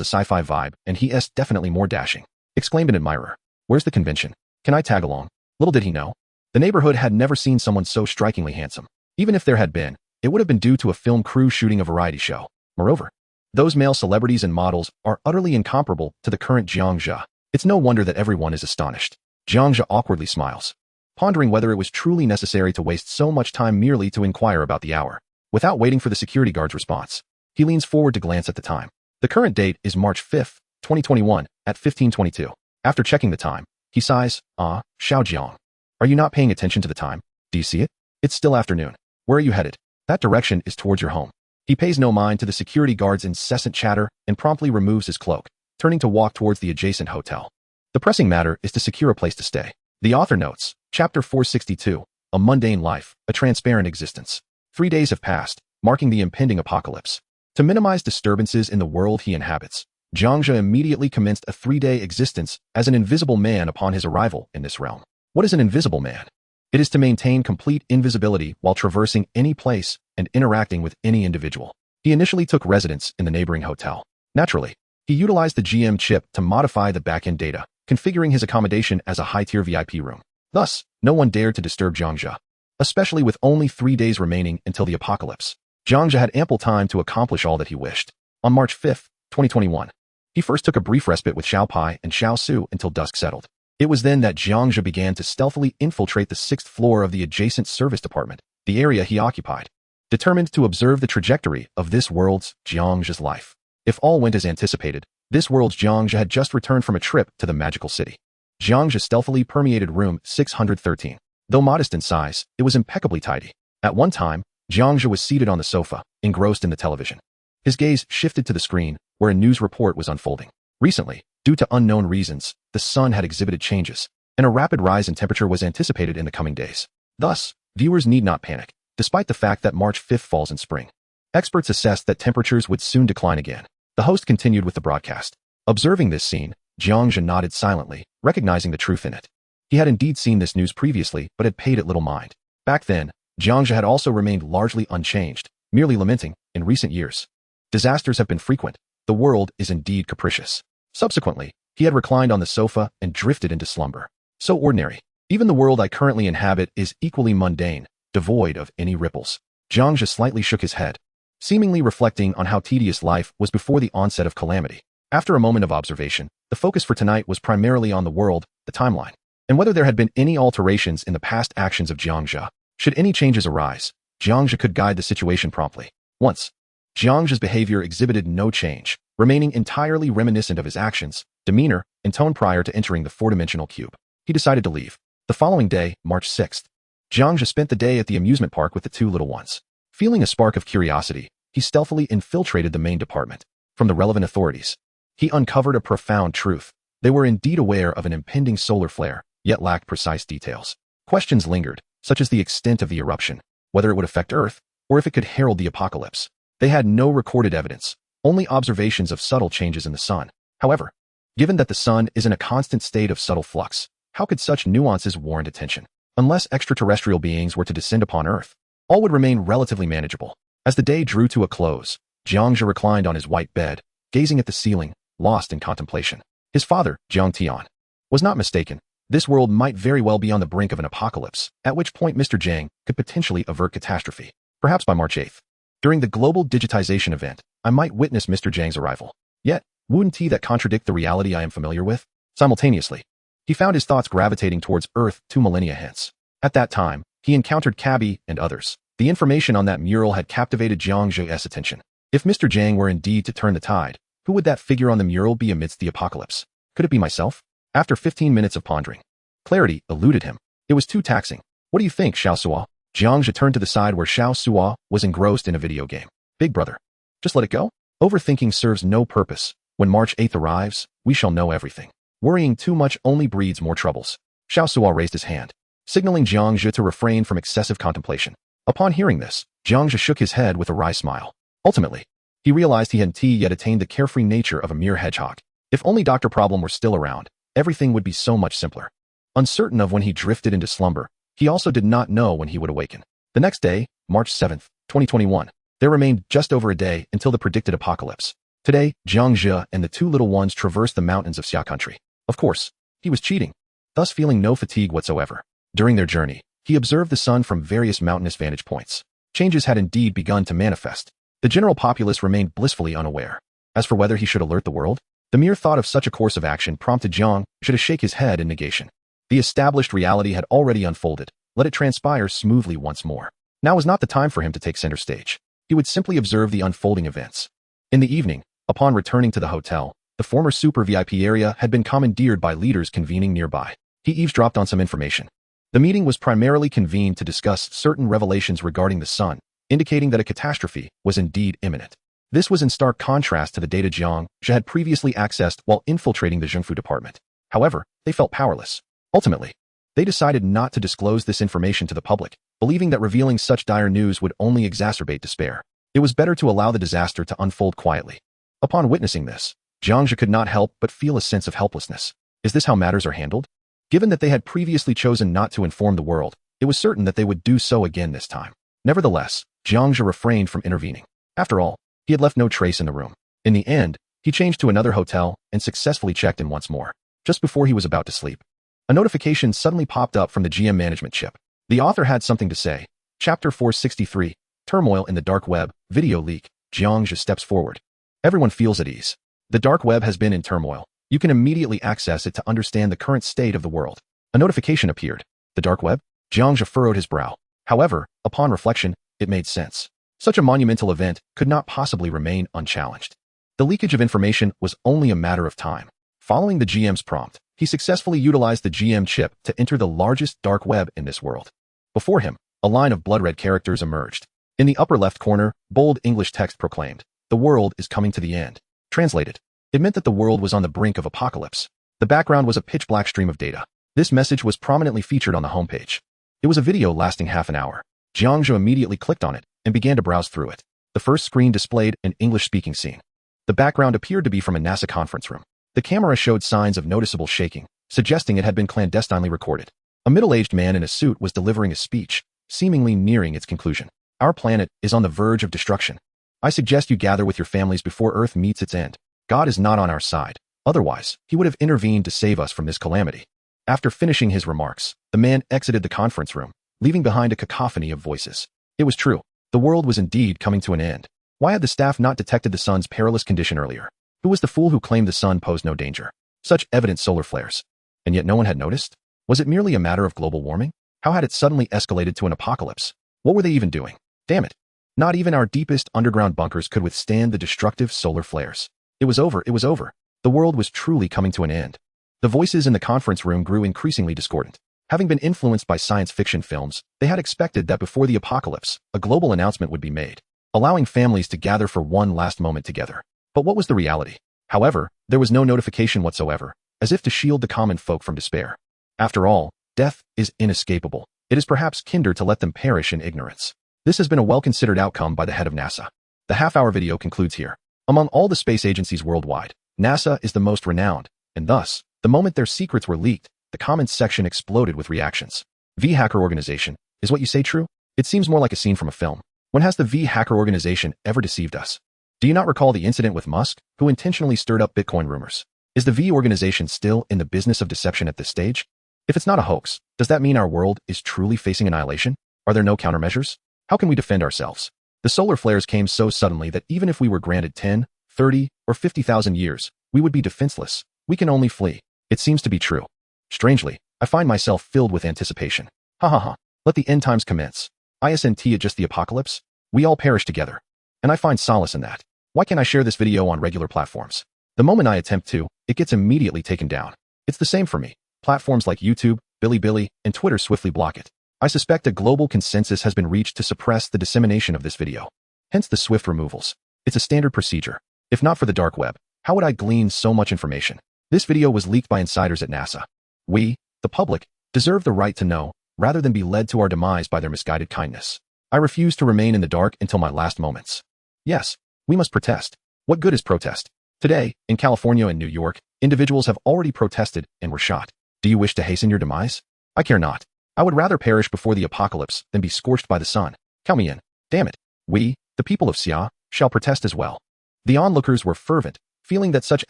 a sci-fi vibe, and he is definitely more dashing, exclaimed an admirer. Where's the convention? Can I tag along? Little did he know. The neighborhood had never seen someone so strikingly handsome. Even if there had been, it would have been due to a film crew shooting a variety show. Moreover, those male celebrities and models are utterly incomparable to the current Jiang Zhe. It's no wonder that everyone is astonished. Jiang Zhe awkwardly smiles, pondering whether it was truly necessary to waste so much time merely to inquire about the hour. Without waiting for the security guard's response, he leans forward to glance at the time. The current date is March 5th, 2021, at 15:22. After checking the time, he sighs, Xiao Jiang. Are you not paying attention to the time? Do you see it? It's still afternoon. Where are you headed? That direction is towards your home. He pays no mind to the security guard's incessant chatter and promptly removes his cloak, turning to walk towards the adjacent hotel. The pressing matter is to secure a place to stay. The author notes, Chapter 462, A Mundane Life, A Transparent Existence. 3 days have passed, marking the impending apocalypse. To minimize disturbances in the world he inhabits, Jiang Zhe immediately commenced a 3-day existence as an invisible man upon his arrival in this realm. What is an invisible man? It is to maintain complete invisibility while traversing any place and interacting with any individual. He initially took residence in the neighboring hotel. Naturally, he utilized the GM chip to modify the back-end data, configuring his accommodation as a high-tier VIP room. Thus, no one dared to disturb Jiang Zhe, especially with only 3 days remaining until the apocalypse. Jiang Zhe had ample time to accomplish all that he wished. On March 5th, 2021, he first took a brief respite with Xiao Pai and Xiao Su until dusk settled. It was then that Jiang Zhe began to stealthily infiltrate the 6th floor of the adjacent service department, the area he occupied, determined to observe the trajectory of this world's Jiang Zhe's life. If all went as anticipated, this world's Jiang Zhe had just returned from a trip to the magical city. Jiang Zhe stealthily permeated room 613. Though modest in size, it was impeccably tidy. At one time, Jiang Zhe was seated on the sofa, engrossed in the television. His gaze shifted to the screen, where a news report was unfolding. Recently, due to unknown reasons, the sun had exhibited changes, and a rapid rise in temperature was anticipated in the coming days. Thus, viewers need not panic, despite the fact that March 5th falls in spring. Experts assessed that temperatures would soon decline again. The host continued with the broadcast. Observing this scene, Jiang Zhe nodded silently, recognizing the truth in it. He had indeed seen this news previously, but had paid it little mind. Back then, Jiang Zhe had also remained largely unchanged, merely lamenting, in recent years. Disasters have been frequent. The world is indeed capricious. Subsequently, he had reclined on the sofa and drifted into slumber. So ordinary. Even the world I currently inhabit is equally mundane, devoid of any ripples. Jiang Zhe slightly shook his head, seemingly reflecting on how tedious life was before the onset of calamity. After a moment of observation, the focus for tonight was primarily on the world, the timeline, and whether there had been any alterations in the past actions of Jiang Zhe. Should any changes arise, Jiang Zhe could guide the situation promptly. Once, Jiang Zhe's behavior exhibited no change, remaining entirely reminiscent of his actions, demeanor, and tone prior to entering the four-dimensional cube. He decided to leave. The following day, March 6th, Jiang Zhe spent the day at the amusement park with the two little ones. Feeling a spark of curiosity, he stealthily infiltrated the main department. From the relevant authorities, he uncovered a profound truth. They were indeed aware of an impending solar flare, yet lacked precise details. Questions lingered, such as the extent of the eruption, whether it would affect Earth, or if it could herald the apocalypse. They had no recorded evidence, only observations of subtle changes in the sun. However, given that the sun is in a constant state of subtle flux, how could such nuances warrant attention? Unless extraterrestrial beings were to descend upon Earth, all would remain relatively manageable. As the day drew to a close, Jiang Zhe reclined on his white bed, gazing at the ceiling, lost in contemplation. His father, Jiang Tian, was not mistaken. This world might very well be on the brink of an apocalypse, at which point Mr. Jiang could potentially avert catastrophe. Perhaps by March 8th. During the global digitization event, I might witness Mr. Jiang's arrival. Yet, wouldn't he that contradict the reality I am familiar with? Simultaneously, he found his thoughts gravitating towards Earth 2 millennia hence. At that time, he encountered Cabby and others. The information on that mural had captivated Jiang Zhe's attention. If Mr. Jiang were indeed to turn the tide, who would that figure on the mural be amidst the apocalypse? Could it be myself? After 15 minutes of pondering, clarity eluded him. It was too taxing. What do you think, Xiao Suo? Jiang Zhe turned to the side where Xiao Suo was engrossed in a video game. Big brother, just let it go? Overthinking serves no purpose. When March 8th arrives, we shall know everything. Worrying too much only breeds more troubles. Xiao Suo raised his hand, signaling Jiang Zhe to refrain from excessive contemplation. Upon hearing this, Jiang Zhe shook his head with a wry smile. Ultimately, he realized he hadn't yet attained the carefree nature of a mere hedgehog. If only Dr. Problem were still around, everything would be so much simpler. Uncertain of when he drifted into slumber, he also did not know when he would awaken. The next day, March 7th, 2021, there remained just over a day until the predicted apocalypse. Today, Jiang Zhe and the two little ones traversed the mountains of Xia country. Of course, he was cheating, thus feeling no fatigue whatsoever. During their journey, he observed the sun from various mountainous vantage points. Changes had indeed begun to manifest. The general populace remained blissfully unaware. As for whether he should alert the world, the mere thought of such a course of action prompted Jiang Zhe to shake his head in negation. The established reality had already unfolded. Let it transpire smoothly once more. Now was not the time for him to take center stage. He would simply observe the unfolding events. In the evening, upon returning to the hotel, the former super VIP area had been commandeered by leaders convening nearby. He eavesdropped on some information. The meeting was primarily convened to discuss certain revelations regarding the sun, indicating that a catastrophe was indeed imminent. This was in stark contrast to the data Jiang Zhe had previously accessed while infiltrating the Zhengfu department. However, they felt powerless. Ultimately, they decided not to disclose this information to the public, believing that revealing such dire news would only exacerbate despair. It was better to allow the disaster to unfold quietly. Upon witnessing this, Jiang Zhe could not help but feel a sense of helplessness. Is this how matters are handled? Given that they had previously chosen not to inform the world, it was certain that they would do so again this time. Nevertheless, Jiang Zhe refrained from intervening. After all, he had left no trace in the room. In the end, he changed to another hotel and successfully checked in once more. Just before he was about to sleep, a notification suddenly popped up from the GM management chip. The author had something to say. Chapter 463, Turmoil in the Dark Web, Video Leak. Jiang Zhe steps forward. Everyone feels at ease. The dark web has been in turmoil. You can immediately access it to understand the current state of the world. A notification appeared. The dark web? Jiang Zhe furrowed his brow. However, upon reflection, it made sense. Such a monumental event could not possibly remain unchallenged. The leakage of information was only a matter of time. Following the GM's prompt, he successfully utilized the GM chip to enter the largest dark web in this world. Before him, a line of blood-red characters emerged. In the upper left corner, bold English text proclaimed, "The world is coming to the end." Translated, it meant that the world was on the brink of apocalypse. The background was a pitch-black stream of data. This message was prominently featured on the homepage. It was a video lasting half an hour. Jiang Zhe immediately clicked on it and began to browse through it. The first screen displayed an English-speaking scene. The background appeared to be from a NASA conference room. The camera showed signs of noticeable shaking, suggesting it had been clandestinely recorded. A middle-aged man in a suit was delivering a speech, seemingly nearing its conclusion. Our planet is on the verge of destruction. I suggest you gather with your families before Earth meets its end. God is not on our side. Otherwise, he would have intervened to save us from this calamity. After finishing his remarks, the man exited the conference room, leaving behind a cacophony of voices. It was true. The world was indeed coming to an end. Why had the staff not detected the sun's perilous condition earlier? Who was the fool who claimed the sun posed no danger? Such evident solar flares. And yet no one had noticed? Was it merely a matter of global warming? How had it suddenly escalated to an apocalypse? What were they even doing? Damn it. Not even our deepest underground bunkers could withstand the destructive solar flares. It was over. It was over. The world was truly coming to an end. The voices in the conference room grew increasingly discordant. Having been influenced by science fiction films, they had expected that before the apocalypse, a global announcement would be made, allowing families to gather for one last moment together. But what was the reality? However, there was no notification whatsoever, as if to shield the common folk from despair. After all, death is inescapable. It is perhaps kinder to let them perish in ignorance. This has been a well-considered outcome by the head of NASA. The half-hour video concludes here. Among all the space agencies worldwide, NASA is the most renowned, and thus, the moment their secrets were leaked, the comments section exploded with reactions. V-Hacker Organization, is what you say true? It seems more like a scene from a film. When has the V-Hacker Organization ever deceived us? Do you not recall the incident with Musk, who intentionally stirred up Bitcoin rumors? Is the V organization still in the business of deception at this stage? If it's not a hoax, does that mean our world is truly facing annihilation? Are there no countermeasures? How can we defend ourselves? The solar flares came so suddenly that even if we were granted 10, 30, or 50,000 years, we would be defenseless. We can only flee. It seems to be true. Strangely, I find myself filled with anticipation. Ha ha ha. Let the end times commence. Isn't it just the apocalypse? We all perish together. And I find solace in that. Why can't I share this video on regular platforms? The moment I attempt to, it gets immediately taken down. It's the same for me. Platforms like YouTube, Bilibili, and Twitter swiftly block it. I suspect a global consensus has been reached to suppress the dissemination of this video. Hence the swift removals. It's a standard procedure. If not for the dark web, how would I glean so much information? This video was leaked by insiders at NASA. We, the public, deserve the right to know, rather than be led to our demise by their misguided kindness. I refuse to remain in the dark until my last moments. Yes, we must protest. What good is protest? Today, in California and New York, individuals have already protested and were shot. Do you wish to hasten your demise? I care not. I would rather perish before the apocalypse than be scorched by the sun. Count me in. Damn it. We, the people of Xia, shall protest as well. The onlookers were fervent, feeling that such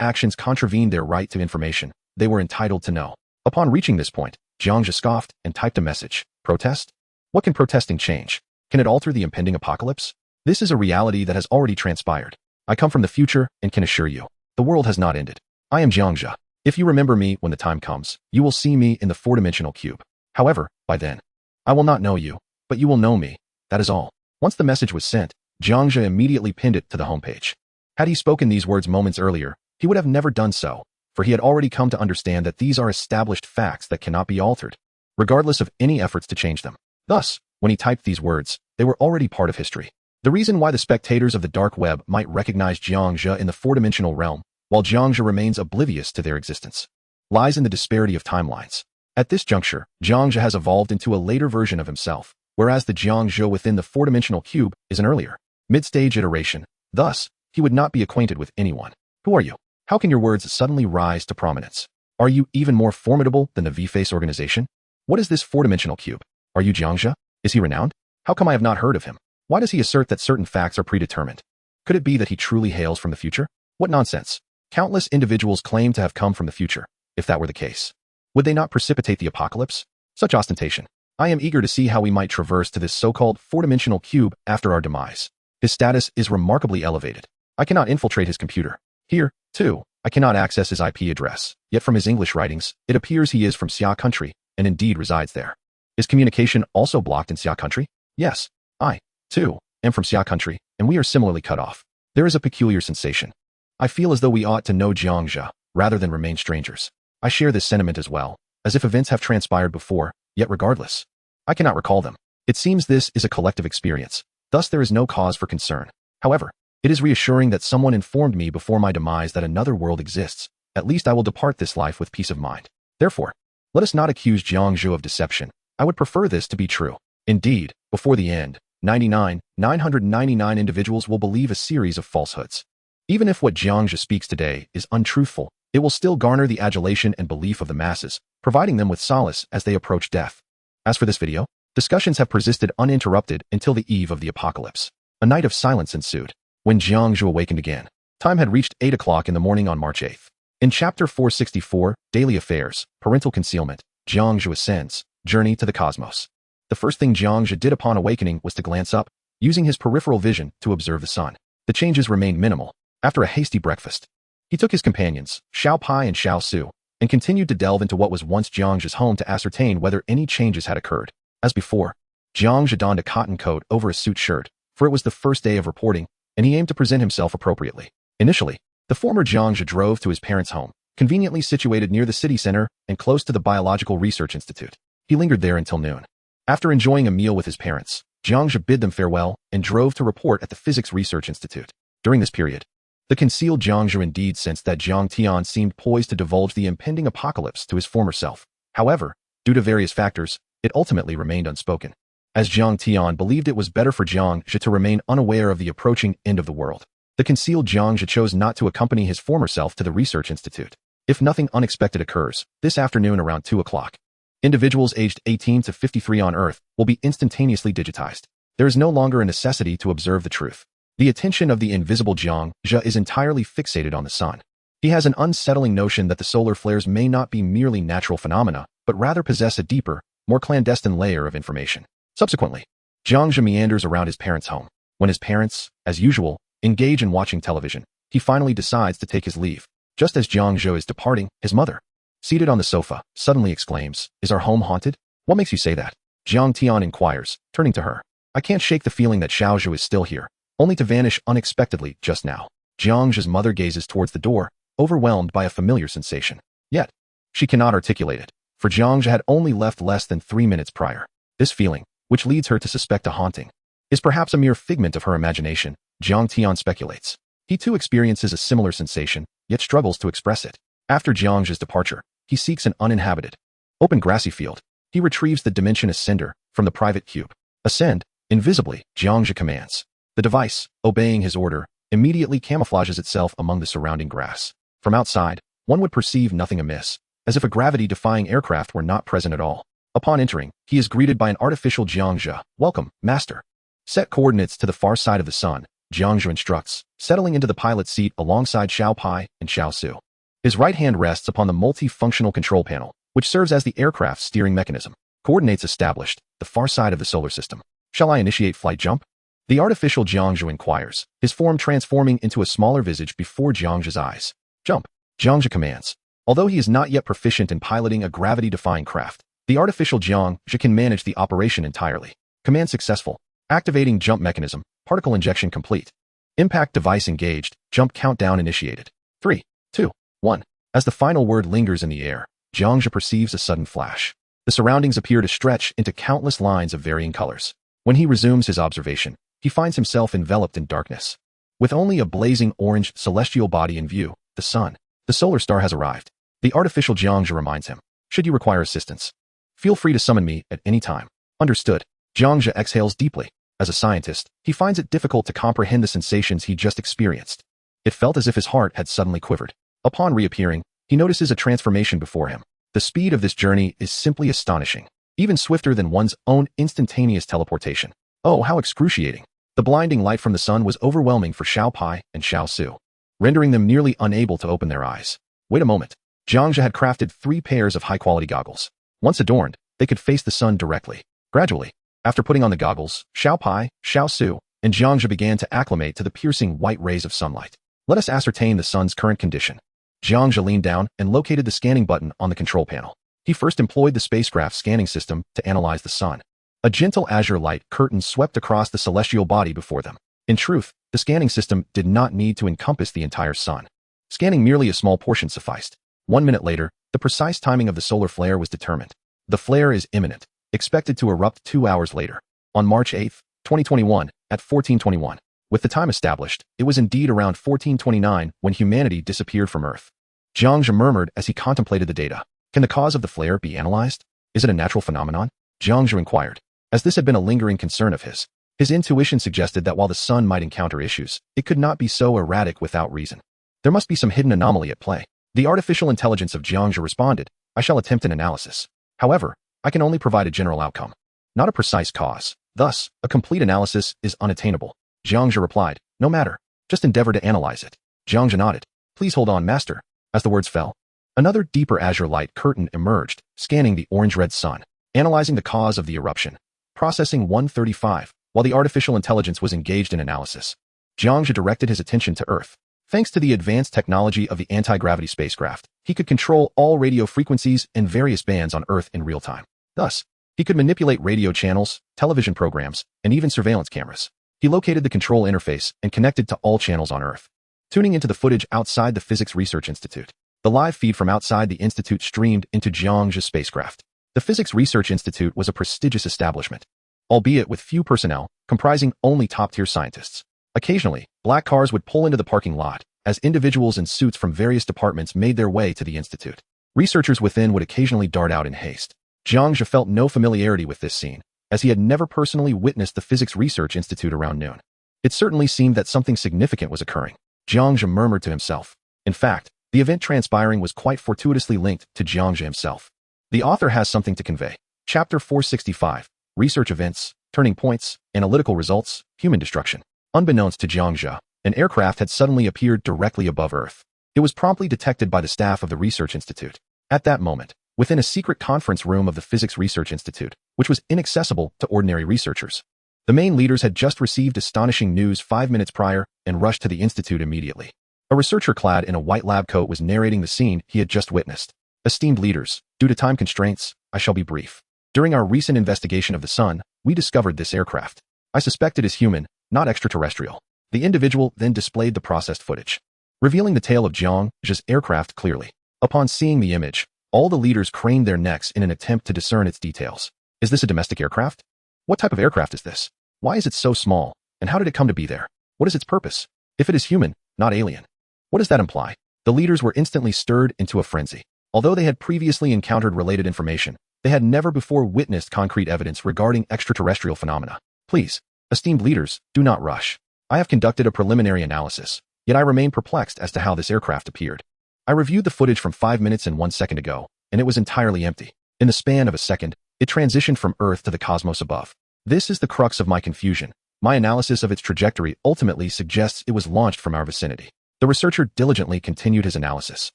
actions contravened their right to information they were entitled to know. Upon reaching this point, Jiang Zhe scoffed and typed a message. Protest? What can protesting change? Can it alter the impending apocalypse? This is a reality that has already transpired. I come from the future and can assure you, the world has not ended. I am Jiang Zhe. If you remember me when the time comes, you will see me in the four-dimensional cube. However, by then, I will not know you, but you will know me. That is all. Once the message was sent, Jiang Zhe immediately pinned it to the homepage. Had he spoken these words moments earlier, he would have never done so, for he had already come to understand that these are established facts that cannot be altered, regardless of any efforts to change them. Thus, when he typed these words, they were already part of history. The reason why the spectators of the dark web might recognize Jiang Zhe in the four-dimensional realm, while Jiang Zhe remains oblivious to their existence, lies in the disparity of timelines. At this juncture, Jiang Zhe has evolved into a later version of himself, whereas the Jiang Zhe within the four-dimensional cube is an earlier, mid-stage iteration. Thus, he would not be acquainted with anyone. Who are you? How can your words suddenly rise to prominence? Are you even more formidable than the V-Face organization? What is this four-dimensional cube? Are you Jiang Zhe? Is he renowned? How come I have not heard of him? Why does he assert that certain facts are predetermined? Could it be that he truly hails from the future? What nonsense! Countless individuals claim to have come from the future. If that were the case, would they not precipitate the apocalypse? Such ostentation. I am eager to see how we might traverse to this so-called four-dimensional cube after our demise. His status is remarkably elevated. I cannot infiltrate his computer. Here, too, I cannot access his IP address, yet from his English writings, it appears he is from Xia country, and indeed resides there. Is communication also blocked in Xia country? Yes, I, too, am from Xia country, and we are similarly cut off. There is a peculiar sensation. I feel as though we ought to know Jiang Zhe, rather than remain strangers. I share this sentiment as well, as if events have transpired before, yet regardless, I cannot recall them. It seems this is a collective experience, thus there is no cause for concern. However, it is reassuring that someone informed me before my demise that another world exists. At least I will depart this life with peace of mind. Therefore, let us not accuse Jiang Zhe of deception. I would prefer this to be true. Indeed, before the end, 999 individuals will believe a series of falsehoods. Even if what Jiang Zhe speaks today is untruthful, it will still garner the adulation and belief of the masses, providing them with solace as they approach death. As for this video, discussions have persisted uninterrupted until the eve of the apocalypse. A night of silence ensued. When Jiang Zhe awakened again, time had reached 8 o'clock in the morning on March 8th. In Chapter 464, Daily Affairs, Parental Concealment, Jiang Zhe ascends, Journey to the Cosmos. The first thing Jiang Zhe did upon awakening was to glance up, using his peripheral vision to observe the sun. The changes remained minimal. After a hasty breakfast, he took his companions, Xiao Pai and Xiao Su, and continued to delve into what was once Jiang Zhe's home to ascertain whether any changes had occurred. As before, Jiang Zhe donned a cotton coat over a suit shirt, for it was the first day of reporting, and he aimed to present himself appropriately. Initially, the former Jiang Zhe drove to his parents' home, conveniently situated near the city center and close to the Biological Research Institute. He lingered there until noon. After enjoying a meal with his parents, Jiang Zhe bid them farewell and drove to report at the Physics Research Institute. During this period, the concealed Jiang Zhe indeed sensed that Jiang Tian seemed poised to divulge the impending apocalypse to his former self. However, due to various factors, it ultimately remained unspoken, as Jiang Tian believed it was better for Jiang Zhe to remain unaware of the approaching end of the world. The concealed Jiang Zhe chose not to accompany his former self to the research institute. If nothing unexpected occurs, this afternoon around 2 o'clock, individuals aged 18 to 53 on Earth will be instantaneously digitized. There is no longer a necessity to observe the truth. The attention of the invisible Jiang Zhe is entirely fixated on the sun. He has an unsettling notion that the solar flares may not be merely natural phenomena, but rather possess a deeper, more clandestine layer of information. Subsequently, Jiang Zhe meanders around his parents' home. When his parents, as usual, engage in watching television, he finally decides to take his leave. Just as Jiang Zhe is departing, his mother, seated on the sofa, suddenly exclaims, "Is our home haunted? What makes you say that?" Jiang Tian inquires, turning to her. "I can't shake the feeling that Xiao Zhu is still here, only to vanish unexpectedly just now." Jiang Zhe's mother gazes towards the door, overwhelmed by a familiar sensation. Yet, she cannot articulate it, for Jiang Zhe had only left less than 3 minutes prior. This feeling, which leads her to suspect a haunting, is perhaps a mere figment of her imagination, Jiang Tian speculates. He too experiences a similar sensation, yet struggles to express it. After Jiang Zhe's departure, he seeks an uninhabited, open grassy field. He retrieves the Dimension Ascender from the private cube. "Ascend," invisibly, Jiang Zhe commands. The device, obeying his order, immediately camouflages itself among the surrounding grass. From outside, one would perceive nothing amiss, as if a gravity-defying aircraft were not present at all. Upon entering, he is greeted by an artificial Jiang Zhe. "Welcome, master." Set coordinates to the far side of the sun, Jiang Zhe instructs, settling into the pilot's seat alongside Xiao Pai and Xiao Su. His right hand rests upon the multi-functional control panel, which serves as the aircraft's steering mechanism. Coordinates established, the far side of the solar system. Shall I initiate flight jump? The artificial Jiang Zhe inquires, his form transforming into a smaller visage before Jiang Zhe's eyes. Jump. Jiang Zhe commands. Although he is not yet proficient in piloting a gravity-defying craft, the artificial Jiang Zhe can manage the operation entirely. Command successful. Activating jump mechanism. Particle injection complete. Impact device engaged. Jump countdown initiated. 3, 2, 1. As the final word lingers in the air, Jiang Zhe perceives a sudden flash. The surroundings appear to stretch into countless lines of varying colors. When he resumes his observation, he finds himself enveloped in darkness. With only a blazing orange celestial body in view, the sun, the solar star has arrived. The artificial Jiang Zhe reminds him, should you require assistance, feel free to summon me at any time. Understood. Jiang Zhe exhales deeply. As a scientist, he finds it difficult to comprehend the sensations he just experienced. It felt as if his heart had suddenly quivered. Upon reappearing, he notices a transformation before him. The speed of this journey is simply astonishing, even swifter than one's own instantaneous teleportation. Oh, how excruciating. The blinding light from the sun was overwhelming for Xiao Pai and Xiao Su, rendering them nearly unable to open their eyes. Wait a moment. Jiang Zhe had crafted 3 pairs of high-quality goggles. Once adorned, they could face the sun directly. Gradually, after putting on the goggles, Xiao Pai, Xiao Su, and Jiang Zhe began to acclimate to the piercing white rays of sunlight. Let us ascertain the sun's current condition. Jiang Zhe leaned down and located the scanning button on the control panel. He first employed the spacecraft scanning system to analyze the sun. A gentle azure light curtain swept across the celestial body before them. In truth, the scanning system did not need to encompass the entire sun. Scanning merely a small portion sufficed. 1 minute later, the precise timing of the solar flare was determined. The flare is imminent, expected to erupt 2 hours later. On March 8, 2021, at 1421. With the time established, it was indeed around 1429 when humanity disappeared from Earth. Jiang Zhe murmured as he contemplated the data. Can the cause of the flare be analyzed? Is it a natural phenomenon? Jiang Zhe inquired. As this had been a lingering concern of his intuition suggested that while the sun might encounter issues, it could not be so erratic without reason. There must be some hidden anomaly at play. The artificial intelligence of Jiang Zhe responded, I shall attempt an analysis. However, I can only provide a general outcome, not a precise cause. Thus, a complete analysis is unattainable. Jiang Zhe replied, no matter, just endeavor to analyze it. Jiang Zhe nodded. Please hold on, master. As the words fell, another deeper azure light curtain emerged, scanning the orange-red sun, analyzing the cause of the eruption. Processing 135, while the artificial intelligence was engaged in analysis. Jiang Zhe directed his attention to Earth. Thanks to the advanced technology of the anti-gravity spacecraft, he could control all radio frequencies and various bands on Earth in real time. Thus, he could manipulate radio channels, television programs, and even surveillance cameras. He located the control interface and connected to all channels on Earth. Tuning into the footage outside the Physics Research Institute. The live feed from outside the institute streamed into Jiang Zhe's spacecraft. The Physics Research Institute was a prestigious establishment, albeit with few personnel, comprising only top-tier scientists. Occasionally, black cars would pull into the parking lot, as individuals in suits from various departments made their way to the institute. Researchers within would occasionally dart out in haste. Jiang Zhe felt no familiarity with this scene, as he had never personally witnessed the Physics Research Institute around noon. It certainly seemed that something significant was occurring. Jiang Zhe murmured to himself. In fact, the event transpiring was quite fortuitously linked to Jiang Zhe himself. The author has something to convey. Chapter 465, Research Events, Turning Points, Analytical Results, Human Destruction. Unbeknownst to Jiang Zhe, an aircraft had suddenly appeared directly above Earth. It was promptly detected by the staff of the Research Institute. At that moment, within a secret conference room of the Physics Research Institute, which was inaccessible to ordinary researchers, the main leaders had just received astonishing news 5 minutes prior and rushed to the institute immediately. A researcher clad in a white lab coat was narrating the scene he had just witnessed. Esteemed leaders, due to time constraints, I shall be brief. During our recent investigation of the sun, we discovered this aircraft. I suspect it is human, not extraterrestrial. The individual then displayed the processed footage, revealing the tale of Jiang Zhe's aircraft clearly. Upon seeing the image, all the leaders craned their necks in an attempt to discern its details. Is this a domestic aircraft? What type of aircraft is this? Why is it so small? And how did it come to be there? What is its purpose? If it is human, not alien, what does that imply? The leaders were instantly stirred into a frenzy. Although they had previously encountered related information, they had never before witnessed concrete evidence regarding extraterrestrial phenomena. Please, esteemed leaders, do not rush. I have conducted a preliminary analysis, yet I remain perplexed as to how this aircraft appeared. I reviewed the footage from 5 minutes and 1 second ago, and it was entirely empty. In the span of a second, it transitioned from Earth to the cosmos above. This is the crux of my confusion. My analysis of its trajectory ultimately suggests it was launched from our vicinity. The researcher diligently continued his analysis,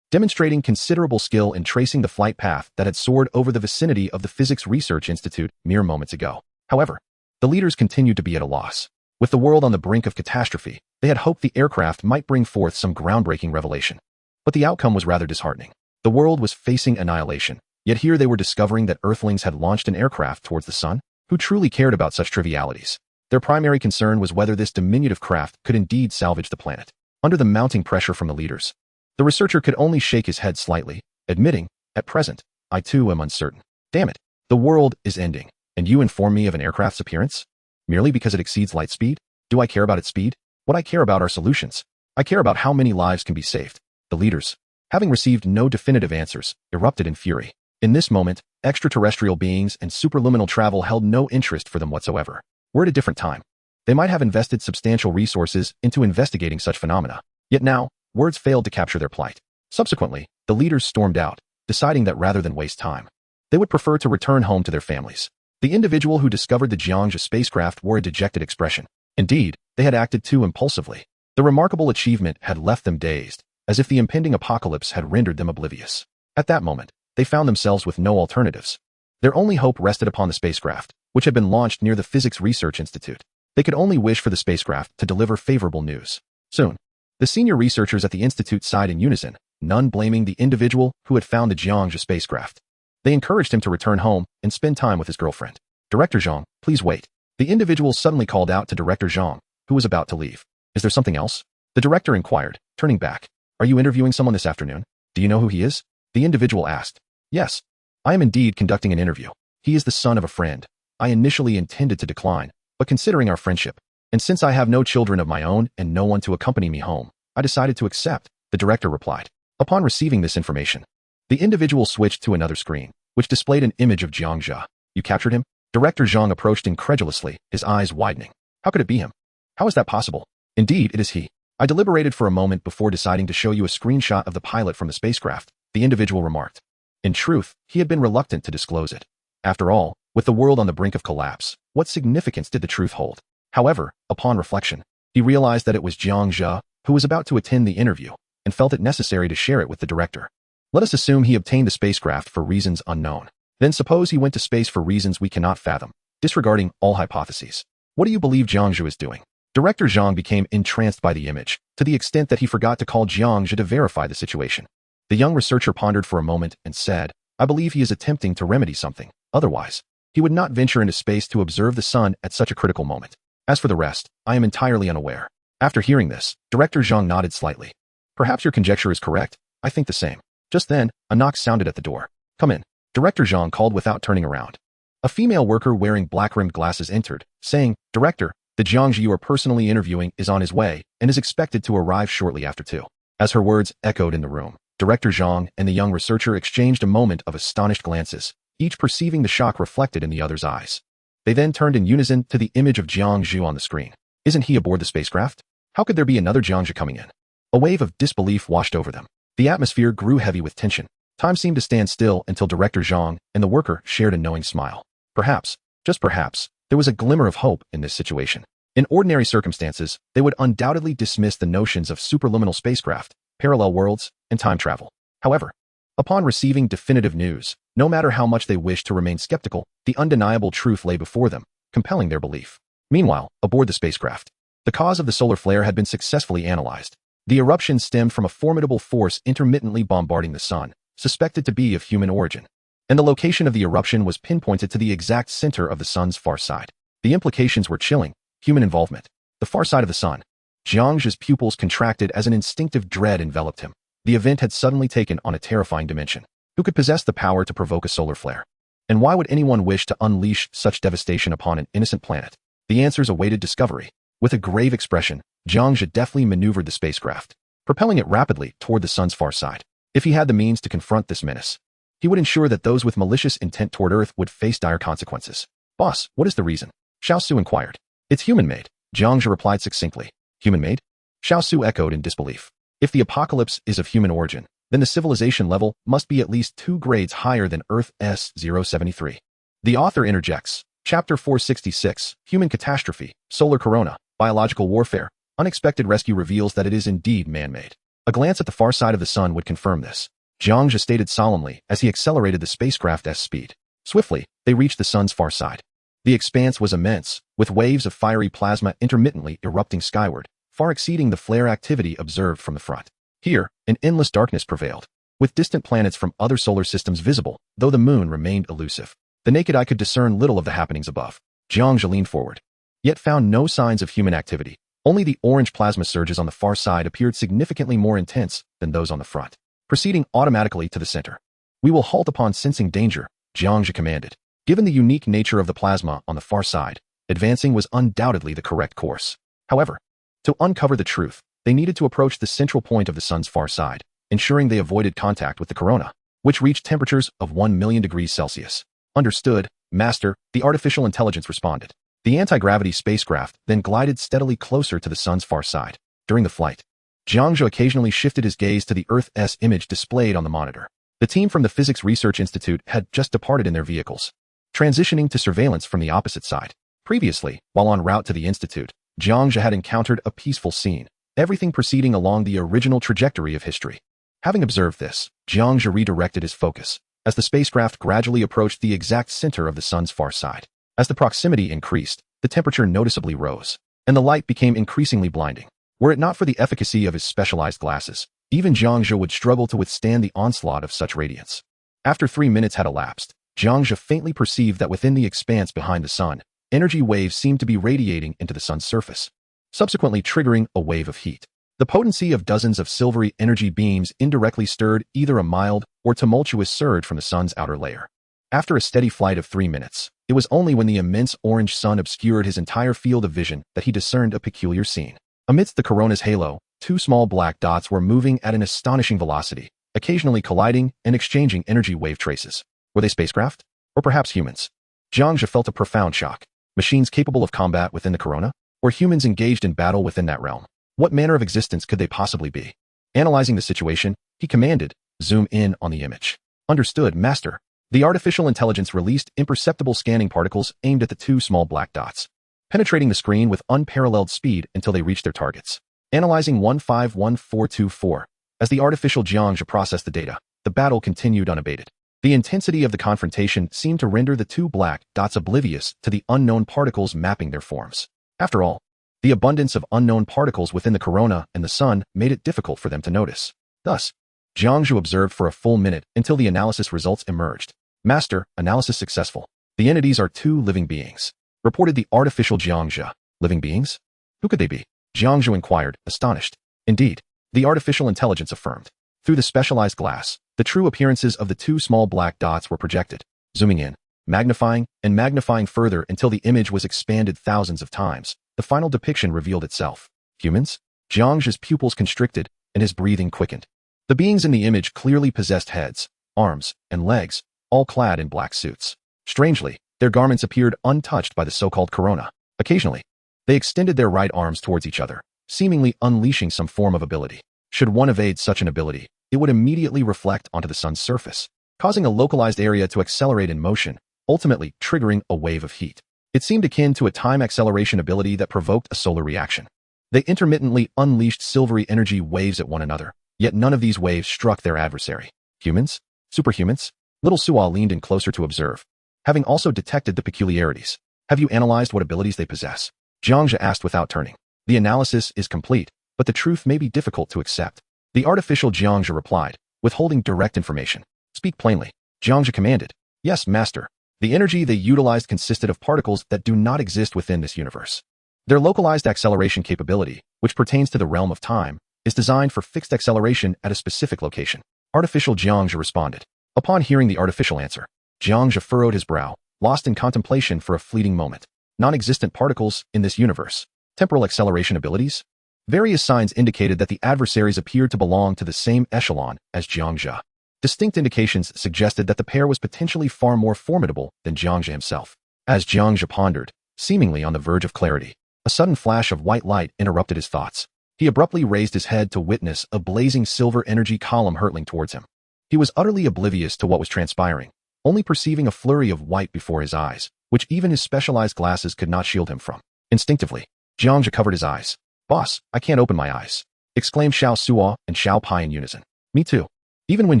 demonstrating considerable skill in tracing the flight path that had soared over the vicinity of the Physics Research Institute mere moments ago. However, the leaders continued to be at a loss. With the world on the brink of catastrophe, they had hoped the aircraft might bring forth some groundbreaking revelation. But the outcome was rather disheartening. The world was facing annihilation, yet here they were discovering that Earthlings had launched an aircraft towards the sun. Who truly cared about such trivialities? Their primary concern was whether this diminutive craft could indeed salvage the planet. Under the mounting pressure from the leaders, the researcher could only shake his head slightly, admitting, "At present, I too am uncertain. Damn it, the world is ending, and you inform me of an aircraft's appearance? Merely because it exceeds light speed? Do I care about its speed? What I care about are solutions. I care about how many lives can be saved." The leaders, having received no definitive answers, erupted in fury. In this moment, extraterrestrial beings and superluminal travel held no interest for them whatsoever. Were at a different time, they might have invested substantial resources into investigating such phenomena. Yet now, words failed to capture their plight. Subsequently, the leaders stormed out, deciding that rather than waste time, they would prefer to return home to their families. The individual who discovered the Jiang Zhe spacecraft wore a dejected expression. Indeed, they had acted too impulsively. The remarkable achievement had left them dazed, as if the impending apocalypse had rendered them oblivious. At that moment, they found themselves with no alternatives. Their only hope rested upon the spacecraft, which had been launched near the Physics Research Institute. They could only wish for the spacecraft to deliver favorable news. Soon, the senior researchers at the institute sighed in unison, none blaming the individual who had found the Jiang Zhe spacecraft. They encouraged him to return home and spend time with his girlfriend. "Director Zhang, please wait." The individual suddenly called out to Director Zhang, who was about to leave. "Is there something else?" The director inquired, turning back. "Are you interviewing someone this afternoon? Do you know who he is?" The individual asked. "Yes. I am indeed conducting an interview. He is the son of a friend. I initially intended to decline, but considering our friendship, and since I have no children of my own and no one to accompany me home, I decided to accept," the director replied. Upon receiving this information, the individual switched to another screen, which displayed an image of Jiang Zhe. "You captured him?" Director Zhang approached incredulously, his eyes widening. "How could it be him? How is that possible?" "Indeed, it is he. I deliberated for a moment before deciding to show you a screenshot of the pilot from the spacecraft," the individual remarked. In truth, he had been reluctant to disclose it. After all, with the world on the brink of collapse, what significance did the truth hold? However, upon reflection, he realized that it was Jiang Zhe who was about to attend the interview, and felt it necessary to share it with the director. Let us assume he obtained the spacecraft for reasons unknown. Then suppose he went to space for reasons we cannot fathom, disregarding all hypotheses. What do you believe Jiang Zhe is doing? Director Zhang became entranced by the image, to the extent that he forgot to call Jiang Zhe to verify the situation. The young researcher pondered for a moment and said, "I believe he is attempting to remedy something. Otherwise, he would not venture into space to observe the sun at such a critical moment. As for the rest, I am entirely unaware." After hearing this, Director Zhang nodded slightly. "Perhaps your conjecture is correct. I think the same." Just then, a knock sounded at the door. "Come in," Director Zhang called without turning around. A female worker wearing black-rimmed glasses entered, saying, "Director, the Jiang Zhe you are personally interviewing is on his way and is expected to arrive shortly after 2. As her words echoed in the room, Director Zhang and the young researcher exchanged a moment of astonished glances, each perceiving the shock reflected in the other's eyes. They then turned in unison to the image of Jiang Zhe on the screen. Isn't he aboard the spacecraft? How could there be another Jiang Zhe coming in? A wave of disbelief washed over them. The atmosphere grew heavy with tension. Time seemed to stand still until Director Zhang and the worker shared a knowing smile. Perhaps, just perhaps, there was a glimmer of hope in this situation. In ordinary circumstances, they would undoubtedly dismiss the notions of superluminal spacecraft, parallel worlds, and time travel. However, upon receiving definitive news, no matter how much they wished to remain skeptical, the undeniable truth lay before them, compelling their belief. Meanwhile, aboard the spacecraft, the cause of the solar flare had been successfully analyzed. The eruption stemmed from a formidable force intermittently bombarding the sun, suspected to be of human origin. And the location of the eruption was pinpointed to the exact center of the sun's far side. The implications were chilling. Human involvement. The far side of the sun. Jiang Zhe's pupils contracted as an instinctive dread enveloped him. The event had suddenly taken on a terrifying dimension. Who could possess the power to provoke a solar flare? And why would anyone wish to unleash such devastation upon an innocent planet? The answers awaited discovery. With a grave expression, Jiang Zhe deftly maneuvered the spacecraft, propelling it rapidly toward the sun's far side. If he had the means to confront this menace, he would ensure that those with malicious intent toward Earth would face dire consequences. "Boss, what is the reason?" Xiao Su inquired. "It's human-made," Jiang Zhe replied succinctly. "Human-made?" Xiao Su echoed in disbelief. "If the apocalypse is of human origin, then the civilization level must be at least 2 grades higher than Earth S073. The author interjects, Chapter 466, Human Catastrophe, Solar Corona, Biological Warfare. Unexpected rescue reveals that it is indeed man-made. A glance at the far side of the sun would confirm this, Jiang Zhe stated solemnly as he accelerated the spacecraft's speed. Swiftly, they reached the sun's far side. The expanse was immense, with waves of fiery plasma intermittently erupting skyward, far exceeding the flare activity observed from the front. Here, an endless darkness prevailed, with distant planets from other solar systems visible, though the moon remained elusive. The naked eye could discern little of the happenings above. Jiang Zhe leaned forward, yet found no signs of human activity. Only the orange plasma surges on the far side appeared significantly more intense than those on the front. Proceeding automatically to the center. We will halt upon sensing danger, Jiang Zhe commanded. Given the unique nature of the plasma on the far side, advancing was undoubtedly the correct course. However, to uncover the truth, they needed to approach the central point of the sun's far side, ensuring they avoided contact with the corona, which reached temperatures of 1 million degrees Celsius. Understood, Master, the artificial intelligence responded. The anti-gravity spacecraft then glided steadily closer to the sun's far side. During the flight, Jiang Zhe occasionally shifted his gaze to the Earth's image displayed on the monitor. The team from the Physics Research Institute had just departed in their vehicles, transitioning to surveillance from the opposite side. Previously, while en route to the Institute, Jiang Zhe had encountered a peaceful scene, everything proceeding along the original trajectory of history. Having observed this, Jiang Zhe redirected his focus, as the spacecraft gradually approached the exact center of the sun's far side. As the proximity increased, the temperature noticeably rose, and the light became increasingly blinding. Were it not for the efficacy of his specialized glasses, even Jiang Zhe would struggle to withstand the onslaught of such radiance. After 3 minutes had elapsed, Jiang Zhe faintly perceived that within the expanse behind the sun, energy waves seemed to be radiating into the sun's surface, subsequently triggering a wave of heat. The potency of dozens of silvery energy beams indirectly stirred either a mild or tumultuous surge from the sun's outer layer. After a steady flight of 3 minutes, it was only when the immense orange sun obscured his entire field of vision that he discerned a peculiar scene. Amidst the corona's halo, 2 small black dots were moving at an astonishing velocity, occasionally colliding and exchanging energy wave traces. Were they spacecraft? Or perhaps humans? Jiang Zhe felt a profound shock. Machines capable of combat within the corona? Or humans engaged in battle within that realm? What manner of existence could they possibly be? Analyzing the situation, he commanded, zoom in on the image. Understood, Master. The artificial intelligence released imperceptible scanning particles aimed at the 2 small black dots, penetrating the screen with unparalleled speed until they reached their targets. Analyzing 151424. As the artificial Jiang Zhe processed the data, the battle continued unabated. The intensity of the confrontation seemed to render the 2 black dots oblivious to the unknown particles mapping their forms. After all, the abundance of unknown particles within the corona and the sun made it difficult for them to notice. Thus, Jiang Zhe observed for a full minute until the analysis results emerged. Master, analysis successful. The entities are 2 living beings, reported the artificial Jiang Zhe. Living beings? Who could they be? Jiang Zhe inquired, astonished. Indeed, the artificial intelligence affirmed. Through the specialized glass, the true appearances of the 2 small black dots were projected, zooming in, magnifying, and magnifying further until the image was expanded thousands of times. The final depiction revealed itself. Humans? Jiang Zhe's pupils constricted, and his breathing quickened. The beings in the image clearly possessed heads, arms, and legs, all clad in black suits. Strangely, their garments appeared untouched by the so-called corona. Occasionally, they extended their right arms towards each other, seemingly unleashing some form of ability. Should one evade such an ability, it would immediately reflect onto the sun's surface, causing a localized area to accelerate in motion, ultimately triggering a wave of heat. It seemed akin to a time acceleration ability that provoked a solar reaction. They intermittently unleashed silvery energy waves at one another, yet none of these waves struck their adversary. Humans? Superhumans? Little Su'a leaned in closer to observe, having also detected the peculiarities. Have you analyzed what abilities they possess? Jiang Zhe asked without turning. The analysis is complete, but the truth may be difficult to accept. The artificial Jiang Zhe replied, withholding direct information. Speak plainly. Jiang Zhe commanded. Yes, Master. The energy they utilized consisted of particles that do not exist within this universe. Their localized acceleration capability, which pertains to the realm of time, is designed for fixed acceleration at a specific location. Artificial Jiang Zhe responded. Upon hearing the artificial answer, Jiang Zhe furrowed his brow, lost in contemplation for a fleeting moment. Non-existent particles in this universe. Temporal acceleration abilities? Various signs indicated that the adversaries appeared to belong to the same echelon as Jiang Zhe. Distinct indications suggested that the pair was potentially far more formidable than Jiang Zhe himself. As Jiang Zhe pondered, seemingly on the verge of clarity, a sudden flash of white light interrupted his thoughts. He abruptly raised his head to witness a blazing silver energy column hurtling towards him. He was utterly oblivious to what was transpiring, only perceiving a flurry of white before his eyes, which even his specialized glasses could not shield him from. Instinctively, Jiang Zhe covered his eyes. "Boss, I can't open my eyes," exclaimed Xiao Suo and Xiao Pai in unison. "Me too." Even when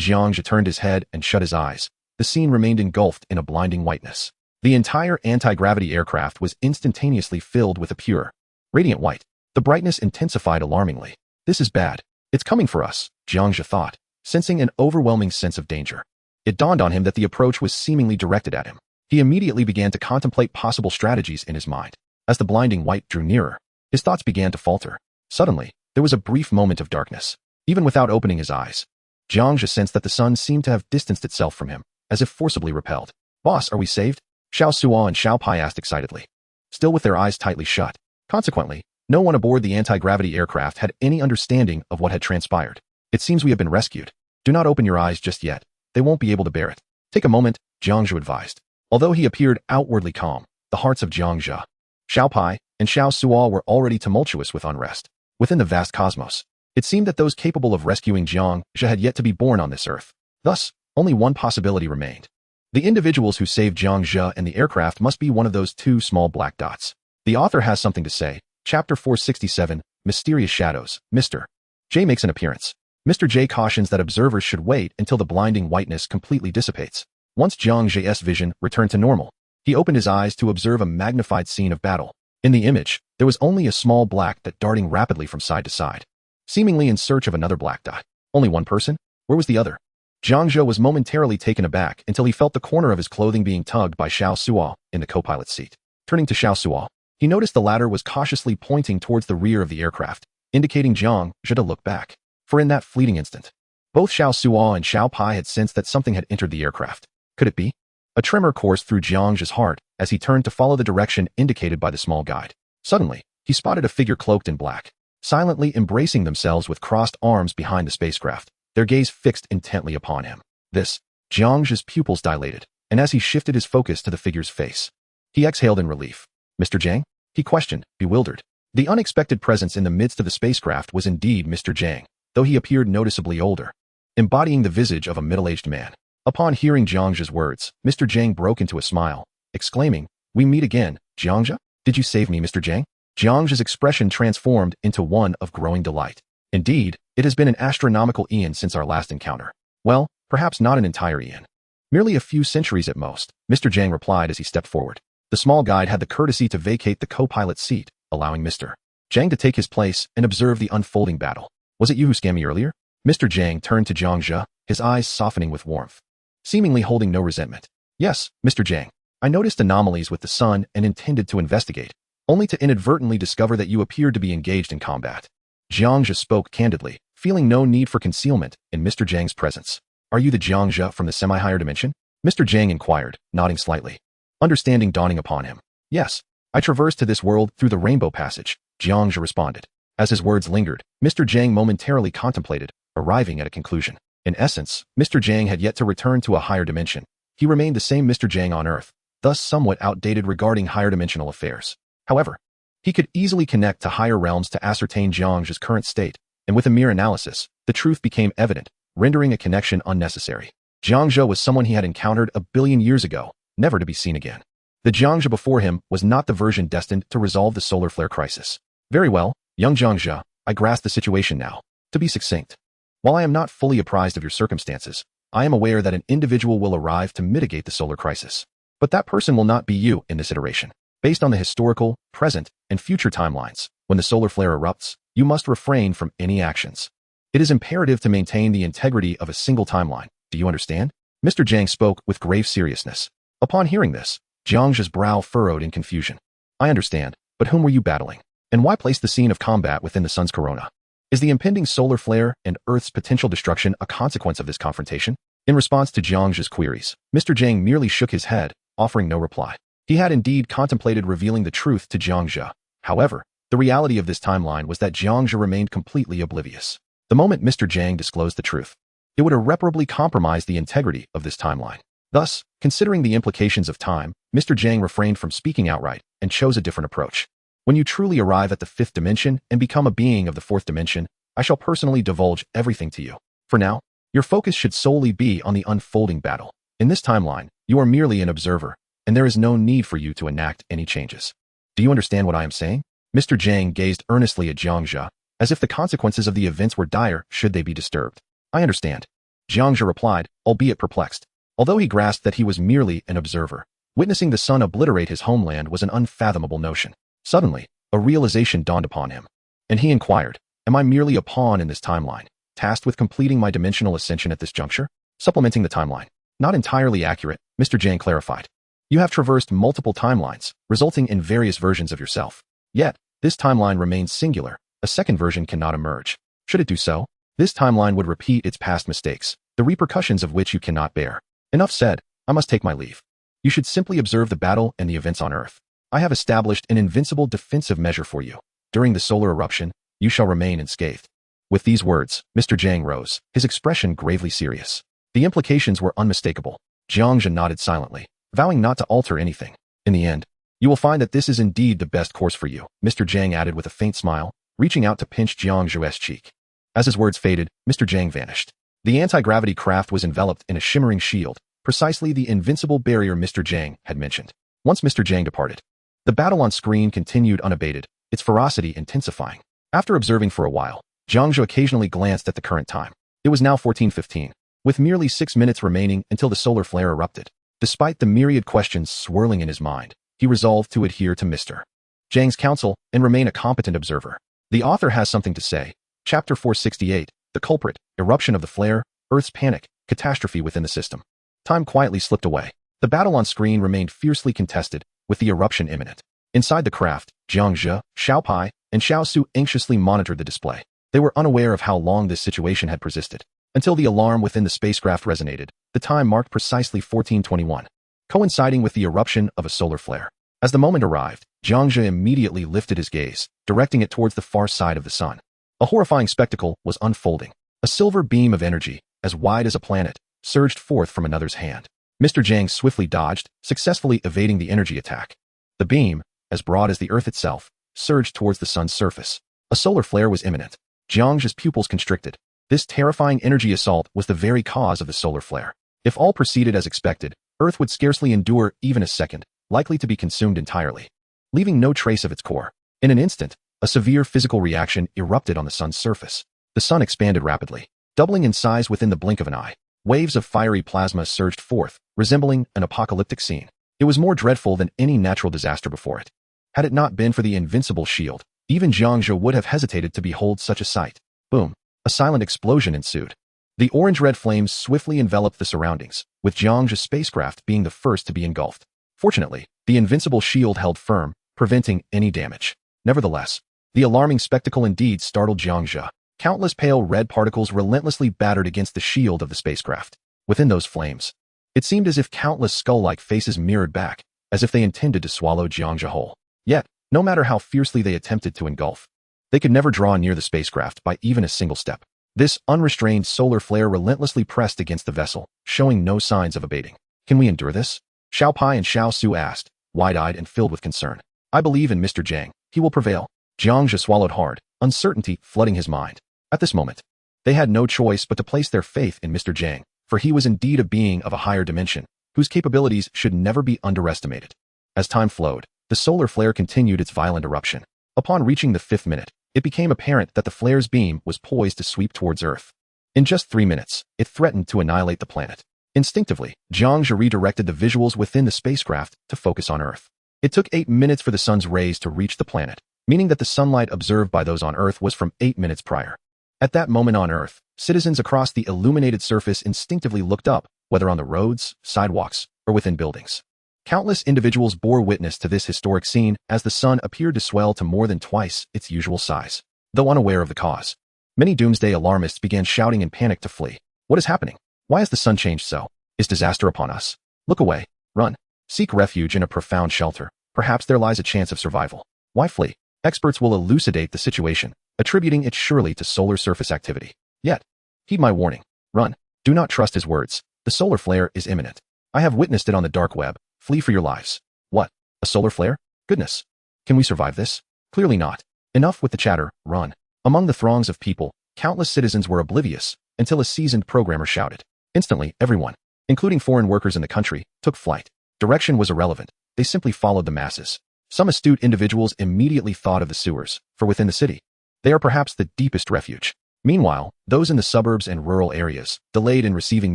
Jiang Zhe turned his head and shut his eyes, the scene remained engulfed in a blinding whiteness. The entire anti-gravity aircraft was instantaneously filled with a pure, radiant white. The brightness intensified alarmingly. "This is bad. It's coming for us," Jiang Zhe thought, sensing an overwhelming sense of danger. It dawned on him that the approach was seemingly directed at him. He immediately began to contemplate possible strategies in his mind. As the blinding white drew nearer, his thoughts began to falter. Suddenly, there was a brief moment of darkness. Even without opening his eyes, Jiang Zhe sensed that the sun seemed to have distanced itself from him, as if forcibly repelled. "Boss, are we saved?" Xiao Suo and Xiao Pai asked excitedly, still with their eyes tightly shut. Consequently, no one aboard the anti-gravity aircraft had any understanding of what had transpired. "It seems we have been rescued. Do not open your eyes just yet. They won't be able to bear it. Take a moment," Jiang Zhe advised. Although he appeared outwardly calm, the hearts of Jiang Zhe, Xiao Pai, and Xiao Suo were already tumultuous with unrest. Within the vast cosmos, it seemed that those capable of rescuing Jiang Zhe had yet to be born on this earth. Thus, only one possibility remained. The individuals who saved Jiang Zhe and the aircraft must be one of those two small black dots. The author has something to say. Chapter 467, Mysterious Shadows. Mr. J makes an appearance. Mr. J cautions that observers should wait until the blinding whiteness completely dissipates. Once Jiang Zhe's vision returned to normal, he opened his eyes to observe a magnified scene of battle. In the image, there was only a small black dot darting rapidly from side to side, seemingly in search of another black dot. Only one person? Where was the other? Jiang Zhe was momentarily taken aback until he felt the corner of his clothing being tugged by Xiao Suo in the co-pilot's seat. Turning to Xiao Suo, he noticed the latter was cautiously pointing towards the rear of the aircraft, indicating Jiang Zhe to look back. For in that fleeting instant, both Xiao Suo and Xiao Pai had sensed that something had entered the aircraft. Could it be? A tremor coursed through Jiang Zhe's heart as he turned to follow the direction indicated by the small guide. Suddenly, he spotted a figure cloaked in black, silently embracing themselves with crossed arms behind the spacecraft, their gaze fixed intently upon him. Jiang Zhe's pupils dilated, and as he shifted his focus to the figure's face, he exhaled in relief. "Mr. Jiang?" he questioned, bewildered. The unexpected presence in the midst of the spacecraft was indeed Mr. Jiang, though he appeared noticeably older, embodying the visage of a middle-aged man. Upon hearing Jiang Zhe's words, Mr. Jiang broke into a smile, exclaiming, "We meet again, Jiang Zhe? Did you save me, Mr. Jiang?" Jiang Zhe's expression transformed into one of growing delight. "Indeed, it has been an astronomical eon since our last encounter." "Well, perhaps not an entire eon. Merely a few centuries at most," Mr. Jiang replied as he stepped forward. The small guide had the courtesy to vacate the co-pilot's seat, allowing Mr. Jiang to take his place and observe the unfolding battle. "Was it you who scammed me earlier?" Mr. Jiang turned to Jiang Zhe, his eyes softening with warmth, seemingly holding no resentment. "Yes, Mr. Jiang. I noticed anomalies with the sun and intended to investigate, only to inadvertently discover that you appeared to be engaged in combat." Jiang Zhe spoke candidly, feeling no need for concealment in Mr. Jiang's presence. "Are you the Jiang Zhe from the semi-higher dimension?" Mr. Jiang inquired, nodding slightly, understanding dawning upon him. "Yes, I traversed to this world through the Rainbow Passage," Jiang Zhe responded. As his words lingered, Mr. Jiang momentarily contemplated, arriving at a conclusion. In essence, Mr. Jiang had yet to return to a higher dimension. He remained the same Mr. Jiang on Earth, thus somewhat outdated regarding higher dimensional affairs. However, he could easily connect to higher realms to ascertain Jiang Zhe's current state, and with a mere analysis, the truth became evident, rendering a connection unnecessary. Jiang Zhe was someone he had encountered a billion years ago, never to be seen again. The Jiang Zhe before him was not the version destined to resolve the solar flare crisis. "Very well, young Jiang Zhe, I grasp the situation now. To be succinct, while I am not fully apprised of your circumstances, I am aware that an individual will arrive to mitigate the solar crisis. But that person will not be you in this iteration. Based on the historical, present, and future timelines, when the solar flare erupts, you must refrain from any actions. It is imperative to maintain the integrity of a single timeline. Do you understand?" Mr. Jiang spoke with grave seriousness. Upon hearing this, Jiang Zhe's brow furrowed in confusion. "I understand, but whom were you battling? And why place the scene of combat within the sun's corona? Is the impending solar flare and Earth's potential destruction a consequence of this confrontation?" In response to Jiang Zhe's queries, Mr. Jiang merely shook his head, offering no reply. He had indeed contemplated revealing the truth to Jiang Zhe. However, the reality of this timeline was that Jiang Zhe remained completely oblivious. The moment Mr. Jiang disclosed the truth, it would irreparably compromise the integrity of this timeline. Thus, considering the implications of time, Mr. Jiang refrained from speaking outright and chose a different approach. "When you truly arrive at the fifth dimension and become a being of the fourth dimension, I shall personally divulge everything to you. For now, your focus should solely be on the unfolding battle. In this timeline, you are merely an observer, and there is no need for you to enact any changes. Do you understand what I am saying? Mr. Jiang gazed earnestly at Jiang Zhe, as if the consequences of the events were dire should they be disturbed. I understand. Jiang Zhe replied, albeit perplexed. Although he grasped that he was merely an observer, witnessing the sun obliterate his homeland was an unfathomable notion. Suddenly, a realization dawned upon him, and he inquired, am I merely a pawn in this timeline, tasked with completing my dimensional ascension at this juncture? Supplementing the timeline. Not entirely accurate, Mr. Jiang clarified. You have traversed multiple timelines, resulting in various versions of yourself. Yet, this timeline remains singular. A second version cannot emerge. Should it do so, this timeline would repeat its past mistakes, the repercussions of which you cannot bear. Enough said, I must take my leave. You should simply observe the battle and the events on Earth. I have established an invincible defensive measure for you. During the solar eruption, you shall remain unscathed. With these words, Mr. Jiang rose, his expression gravely serious. The implications were unmistakable. Jiang Zhe nodded silently, vowing not to alter anything. In the end, you will find that this is indeed the best course for you, Mr. Jiang added with a faint smile, reaching out to pinch Jiang Zhe's cheek. As his words faded, Mr. Jiang vanished. The anti-gravity craft was enveloped in a shimmering shield, precisely the invincible barrier Mr. Jiang had mentioned. Once Mr. Jiang departed, the battle on screen continued unabated, its ferocity intensifying. After observing for a while, Jiang Zhe occasionally glanced at the current time. It was now 14:15, with merely 6 minutes remaining until the solar flare erupted. Despite the myriad questions swirling in his mind, he resolved to adhere to Mr. Jiang's counsel and remain a competent observer. The author has something to say. Chapter 468, The Culprit, Eruption of the Flare, Earth's Panic, Catastrophe Within the System. Time quietly slipped away. The battle on screen remained fiercely contested, with the eruption imminent. Inside the craft, Jiang Zhe, Xiao Pai, and Xiao Su anxiously monitored the display. They were unaware of how long this situation had persisted. Until the alarm within the spacecraft resonated, the time marked precisely 14:21, coinciding with the eruption of a solar flare. As the moment arrived, Jiang Zhe immediately lifted his gaze, directing it towards the far side of the sun. A horrifying spectacle was unfolding. A silver beam of energy, as wide as a planet, surged forth from another's hand. Mr. Jiang swiftly dodged, successfully evading the energy attack. The beam, as broad as the Earth itself, surged towards the sun's surface. A solar flare was imminent. Jiang Zhe's pupils constricted. This terrifying energy assault was the very cause of the solar flare. If all proceeded as expected, Earth would scarcely endure even a second, likely to be consumed entirely, leaving no trace of its core. In an instant, a severe physical reaction erupted on the sun's surface. The sun expanded rapidly, doubling in size within the blink of an eye. Waves of fiery plasma surged forth, resembling an apocalyptic scene. It was more dreadful than any natural disaster before it. Had it not been for the invincible shield, even Jiang Zhe would have hesitated to behold such a sight. Boom! A silent explosion ensued. The orange-red flames swiftly enveloped the surroundings, with Jiang Zhe's spacecraft being the first to be engulfed. Fortunately, the invincible shield held firm, preventing any damage. Nevertheless, the alarming spectacle indeed startled Jiang Zhe. Countless pale red particles relentlessly battered against the shield of the spacecraft. Within those flames, it seemed as if countless skull-like faces mirrored back, as if they intended to swallow Jiang Zhe whole. Yet, no matter how fiercely they attempted to engulf, they could never draw near the spacecraft by even a single step. This unrestrained solar flare relentlessly pressed against the vessel, showing no signs of abating. Can we endure this? Xiao Pai and Xiao Su asked, wide-eyed and filled with concern. I believe in Mr. Jiang. He will prevail. Jiang Zhe swallowed hard, uncertainty flooding his mind. At this moment, they had no choice but to place their faith in Mr. Jiang, for he was indeed a being of a higher dimension, whose capabilities should never be underestimated. As time flowed, the solar flare continued its violent eruption. Upon reaching the 5th minute, it became apparent that the flare's beam was poised to sweep towards Earth. In just 3 minutes, it threatened to annihilate the planet. Instinctively, Jiang Zhe redirected the visuals within the spacecraft to focus on Earth. It took 8 minutes for the sun's rays to reach the planet, meaning that the sunlight observed by those on Earth was from 8 minutes prior. At that moment on Earth, citizens across the illuminated surface instinctively looked up, whether on the roads, sidewalks, or within buildings. Countless individuals bore witness to this historic scene as the sun appeared to swell to more than twice its usual size. Though unaware of the cause, many doomsday alarmists began shouting in panic to flee. What is happening? Why has the sun changed so? Is disaster upon us? Look away. Run. Seek refuge in a profound shelter. Perhaps there lies a chance of survival. Why flee? Experts will elucidate the situation, attributing it surely to solar surface activity. Yet, heed my warning. Run. Do not trust his words. The solar flare is imminent. I have witnessed it on the dark web. Flee for your lives. What? A solar flare? Goodness. Can we survive this? Clearly not. Enough with the chatter. Run. Among the throngs of people, countless citizens were oblivious until a seasoned programmer shouted. Instantly, everyone, including foreign workers in the country, took flight. Direction was irrelevant. They simply followed the masses. Some astute individuals immediately thought of the sewers, for within the city, they are perhaps the deepest refuge. Meanwhile, those in the suburbs and rural areas, delayed in receiving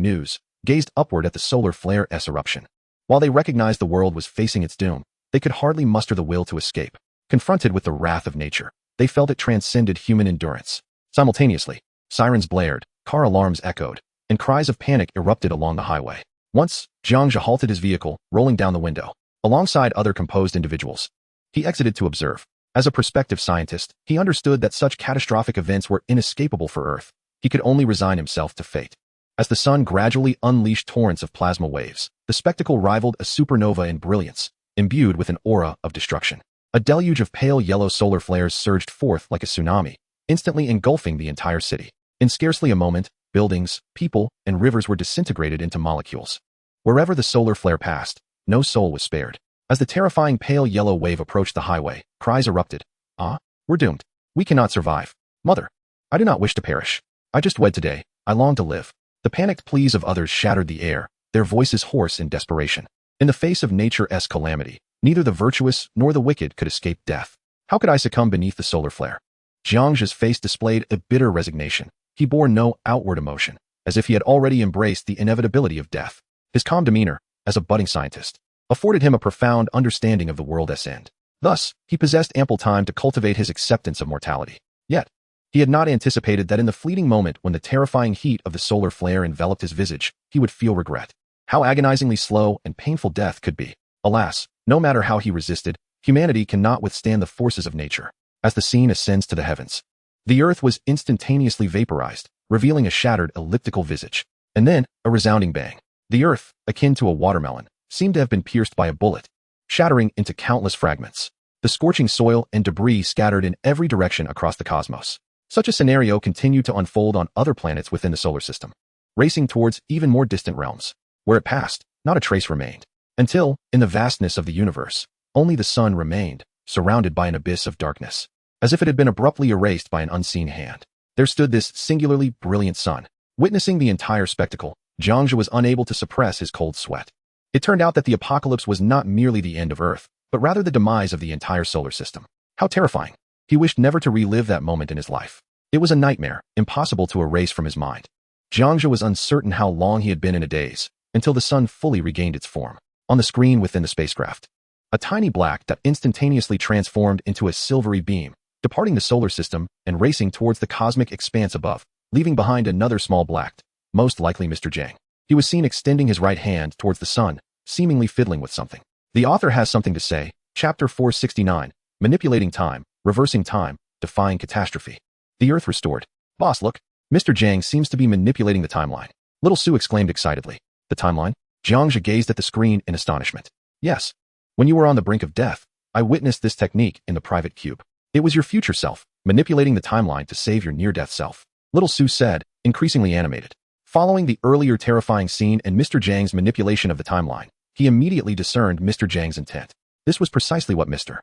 news, gazed upward at the solar flare's eruption. While they recognized the world was facing its doom, they could hardly muster the will to escape. Confronted with the wrath of nature, they felt it transcended human endurance. Simultaneously, sirens blared, car alarms echoed, and cries of panic erupted along the highway. Once, Jiang Zhe halted his vehicle, rolling down the window, alongside other composed individuals. He exited to observe. As a prospective scientist, he understood that such catastrophic events were inescapable for Earth. He could only resign himself to fate. As the sun gradually unleashed torrents of plasma waves, the spectacle rivaled a supernova in brilliance, imbued with an aura of destruction. A deluge of pale yellow solar flares surged forth like a tsunami, instantly engulfing the entire city. In scarcely a moment, buildings, people, and rivers were disintegrated into molecules. Wherever the solar flare passed, no soul was spared. As the terrifying pale yellow wave approached the highway, cries erupted. "Ah, we're doomed. We cannot survive. Mother, I do not wish to perish. I just wed today. I long to live." The panicked pleas of others shattered the air, their voices hoarse in desperation. In the face of nature's calamity, neither the virtuous nor the wicked could escape death. How could I succumb beneath the solar flare? Jiang Zhe's face displayed a bitter resignation. He bore no outward emotion, as if he had already embraced the inevitability of death. His calm demeanor, as a budding scientist, afforded him a profound understanding of the world's end. Thus, he possessed ample time to cultivate his acceptance of mortality. Yet, he had not anticipated that in the fleeting moment when the terrifying heat of the solar flare enveloped his visage, he would feel regret. How agonizingly slow and painful death could be. Alas, no matter how he resisted, humanity cannot withstand the forces of nature. As the scene ascends to the heavens, the earth was instantaneously vaporized, revealing a shattered elliptical visage. And then, a resounding bang. The earth, akin to a watermelon, seemed to have been pierced by a bullet, shattering into countless fragments. The scorching soil and debris scattered in every direction across the cosmos. Such a scenario continued to unfold on other planets within the solar system, racing towards even more distant realms. Where it passed, not a trace remained. Until, in the vastness of the universe, only the sun remained, surrounded by an abyss of darkness. As if it had been abruptly erased by an unseen hand, there stood this singularly brilliant sun. Witnessing the entire spectacle, Jiang Zhe was unable to suppress his cold sweat. It turned out that the apocalypse was not merely the end of Earth, but rather the demise of the entire solar system. How terrifying. He wished never to relive that moment in his life. It was a nightmare, impossible to erase from his mind. Jiang Zhe was uncertain how long he had been in a daze, until the sun fully regained its form. On the screen within the spacecraft, a tiny black dot instantaneously transformed into a silvery beam, departing the solar system and racing towards the cosmic expanse above, leaving behind another small black dot, most likely Mr. Jiang. He was seen extending his right hand towards the sun, seemingly fiddling with something. The author has something to say. Chapter 469, Manipulating Time, Reversing Time, Defying Catastrophe. The Earth restored. Boss, look. Mr. Jiang seems to be manipulating the timeline. Little Sue exclaimed excitedly. The timeline? Jiang Zhe gazed at the screen in astonishment. Yes. When you were on the brink of death, I witnessed this technique in the private cube. It was your future self, manipulating the timeline to save your near-death self. Little Sue said, increasingly animated. Following the earlier terrifying scene and Mr. Jiang's manipulation of the timeline, he immediately discerned Mr. Jiang's intent. This was precisely what Mr.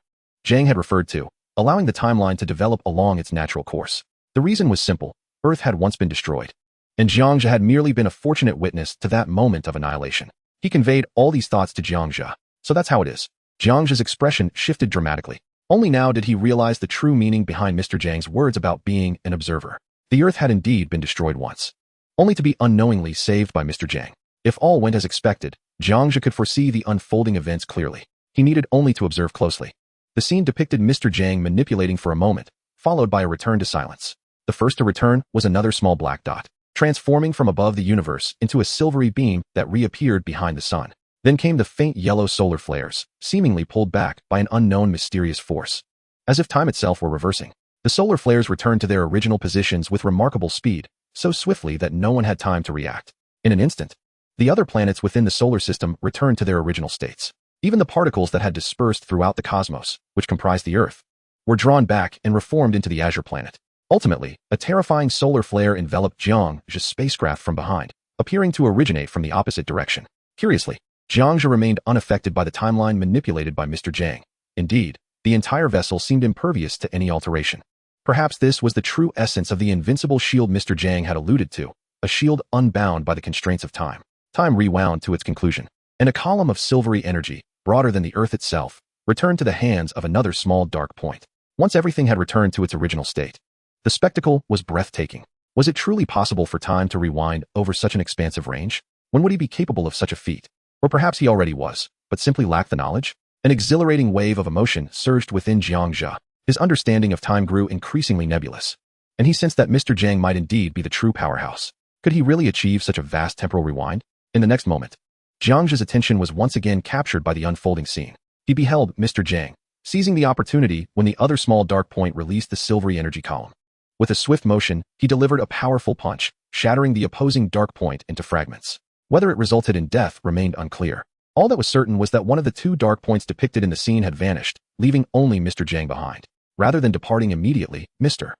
Jiang had referred to, allowing the timeline to develop along its natural course. The reason was simple. Earth had once been destroyed, and Jiang Zhe had merely been a fortunate witness to that moment of annihilation. He conveyed all these thoughts to Jiang Zhe. So that's how it is. Jiang Zhe's expression shifted dramatically. Only now did he realize the true meaning behind Mr. Jiang's words about being an observer. The Earth had indeed been destroyed once, only to be unknowingly saved by Mr. Jiang. If all went as expected, Jiang Zhe could foresee the unfolding events clearly. He needed only to observe closely. The scene depicted Mr. Jiang manipulating for a moment, followed by a return to silence. The first to return was another small black dot, transforming from above the universe into a silvery beam that reappeared behind the sun. Then came the faint yellow solar flares, seemingly pulled back by an unknown mysterious force. As if time itself were reversing, the solar flares returned to their original positions with remarkable speed, so swiftly that no one had time to react. In an instant, the other planets within the solar system returned to their original states. Even the particles that had dispersed throughout the cosmos, which comprised the Earth, were drawn back and reformed into the Azure Planet. Ultimately, a terrifying solar flare enveloped Jiang Zhe's spacecraft from behind, appearing to originate from the opposite direction. Curiously, Jiang Zhe remained unaffected by the timeline manipulated by Mr. Jiang. Indeed, the entire vessel seemed impervious to any alteration. Perhaps this was the true essence of the invincible shield Mr. Jiang had alluded to, a shield unbound by the constraints of time. Time rewound to its conclusion. and a column of silvery energy, broader than the Earth itself, returned to the hands of another small dark point. Once everything had returned to its original state, the spectacle was breathtaking. Was it truly possible for time to rewind over such an expansive range? When would he be capable of such a feat? Or perhaps he already was, but simply lacked the knowledge? An exhilarating wave of emotion surged within Jiang Zhe. His understanding of time grew increasingly nebulous, and he sensed that Mr. Jiang might indeed be the true powerhouse. Could he really achieve such a vast temporal rewind? In the next moment, Jiang Zhe's attention was once again captured by the unfolding scene. He beheld Mr. Jiang, seizing the opportunity when the other small dark point released the silvery energy column. With a swift motion, he delivered a powerful punch, shattering the opposing dark point into fragments. Whether it resulted in death remained unclear. All that was certain was that one of the two dark points depicted in the scene had vanished, leaving only Mr. Jiang behind. Rather than departing immediately, Mr.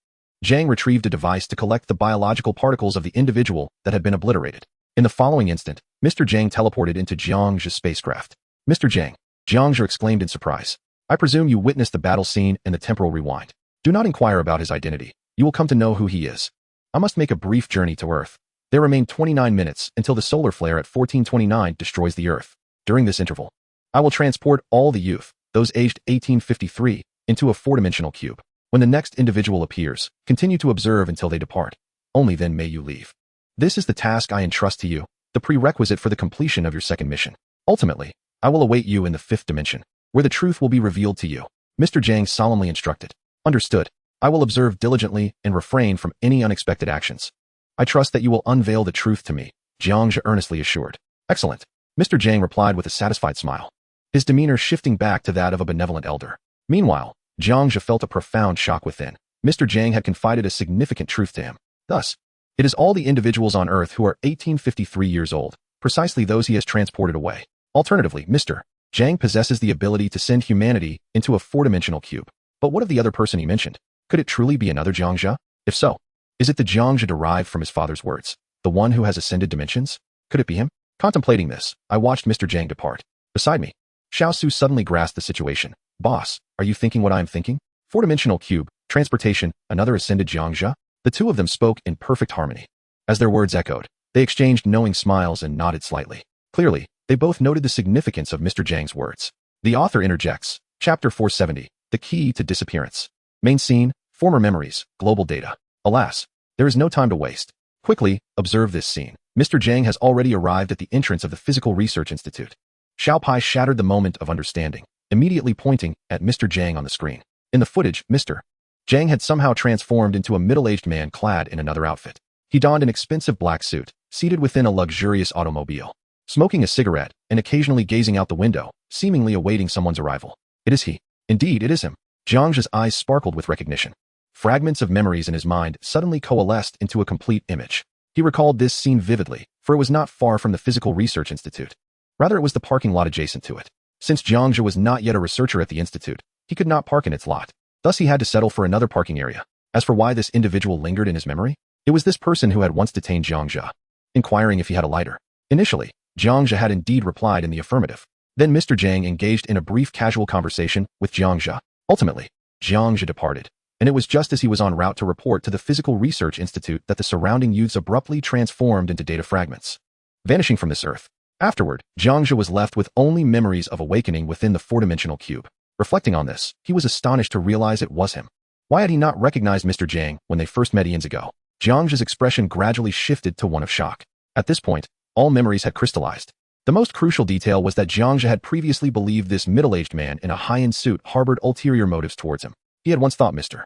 Jiang retrieved a device to collect the biological particles of the individual that had been obliterated. In the following instant, Mr. Jiang teleported into Jiang Zhe's spacecraft. Mr. Jiang, Jiang Zhe exclaimed in surprise. I presume you witnessed the battle scene and the temporal rewind. Do not inquire about his identity. You will come to know who he is. I must make a brief journey to Earth. There remain 29 minutes until the solar flare at 1429 destroys the Earth. During this interval, I will transport all the youth, those aged 1853, into a four-dimensional cube. When the next individual appears, continue to observe until they depart. Only then may you leave. This is the task I entrust to you, the prerequisite for the completion of your second mission. Ultimately, I will await you in the fifth dimension, where the truth will be revealed to you. Mr. Jiang solemnly instructed. Understood. I will observe diligently and refrain from any unexpected actions. I trust that you will unveil the truth to me, Jiang Zhe earnestly assured. Excellent. Mr. Jiang replied with a satisfied smile, his demeanor shifting back to that of a benevolent elder. Meanwhile, Jiang Zhe felt a profound shock within. Mr. Jiang had confided a significant truth to him. Thus, it is all the individuals on Earth who are 1853 years old, precisely those he has transported away. Alternatively, Mr. Jiang possesses the ability to send humanity into a four-dimensional cube. But what of the other person he mentioned? Could it truly be another Jiang Zhe? If so, is it the Jiang Zhe derived from his father's words, the one who has ascended dimensions? Could it be him? Contemplating this, I watched Mr. Jiang depart. Beside me, Xiao Su suddenly grasped the situation. Boss, are you thinking what I am thinking? Four-dimensional cube, transportation, another ascended Jiang Zhe? The two of them spoke in perfect harmony. As their words echoed, they exchanged knowing smiles and nodded slightly. Clearly, they both noted the significance of Mr. Jiang's words. The author interjects. Chapter 470, The Key to Disappearance. Main scene, former memories, global data. Alas, there is no time to waste. Quickly, observe this scene. Mr. Jiang has already arrived at the entrance of the Physical Research Institute. Xiao Pai shattered the moment of understanding, immediately pointing at Mr. Jiang on the screen. In the footage, Mr. Jiang had somehow transformed into a middle-aged man clad in another outfit. He donned an expensive black suit, seated within a luxurious automobile, smoking a cigarette and occasionally gazing out the window, seemingly awaiting someone's arrival. It is he. Indeed, it is him. Jiang Zhe's eyes sparkled with recognition. Fragments of memories in his mind suddenly coalesced into a complete image. He recalled this scene vividly, for it was not far from the Physical Research Institute. Rather, it was the parking lot adjacent to it. Since Jiang Zhe was not yet a researcher at the institute, he could not park in its lot. Thus, he had to settle for another parking area. As for why this individual lingered in his memory, it was this person who had once detained Jiang Zhe, inquiring if he had a lighter. Initially, Jiang Zhe had indeed replied in the affirmative. Then Mr. Jiang engaged in a brief casual conversation with Jiang Zhe. Ultimately, Jiang Zhe departed, and it was just as he was en route to report to the Physical Research Institute that the surrounding youths abruptly transformed into data fragments, vanishing from this earth. Afterward, Jiang Zhe was left with only memories of awakening within the four-dimensional cube. Reflecting on this, he was astonished to realize it was him. Why had he not recognized Mr. Jiang when they first met eons ago? Jiang Zhe's expression gradually shifted to one of shock. At this point, all memories had crystallized. The most crucial detail was that Jiang Zhe had previously believed this middle-aged man in a high-end suit harbored ulterior motives towards him. He had once thought Mr.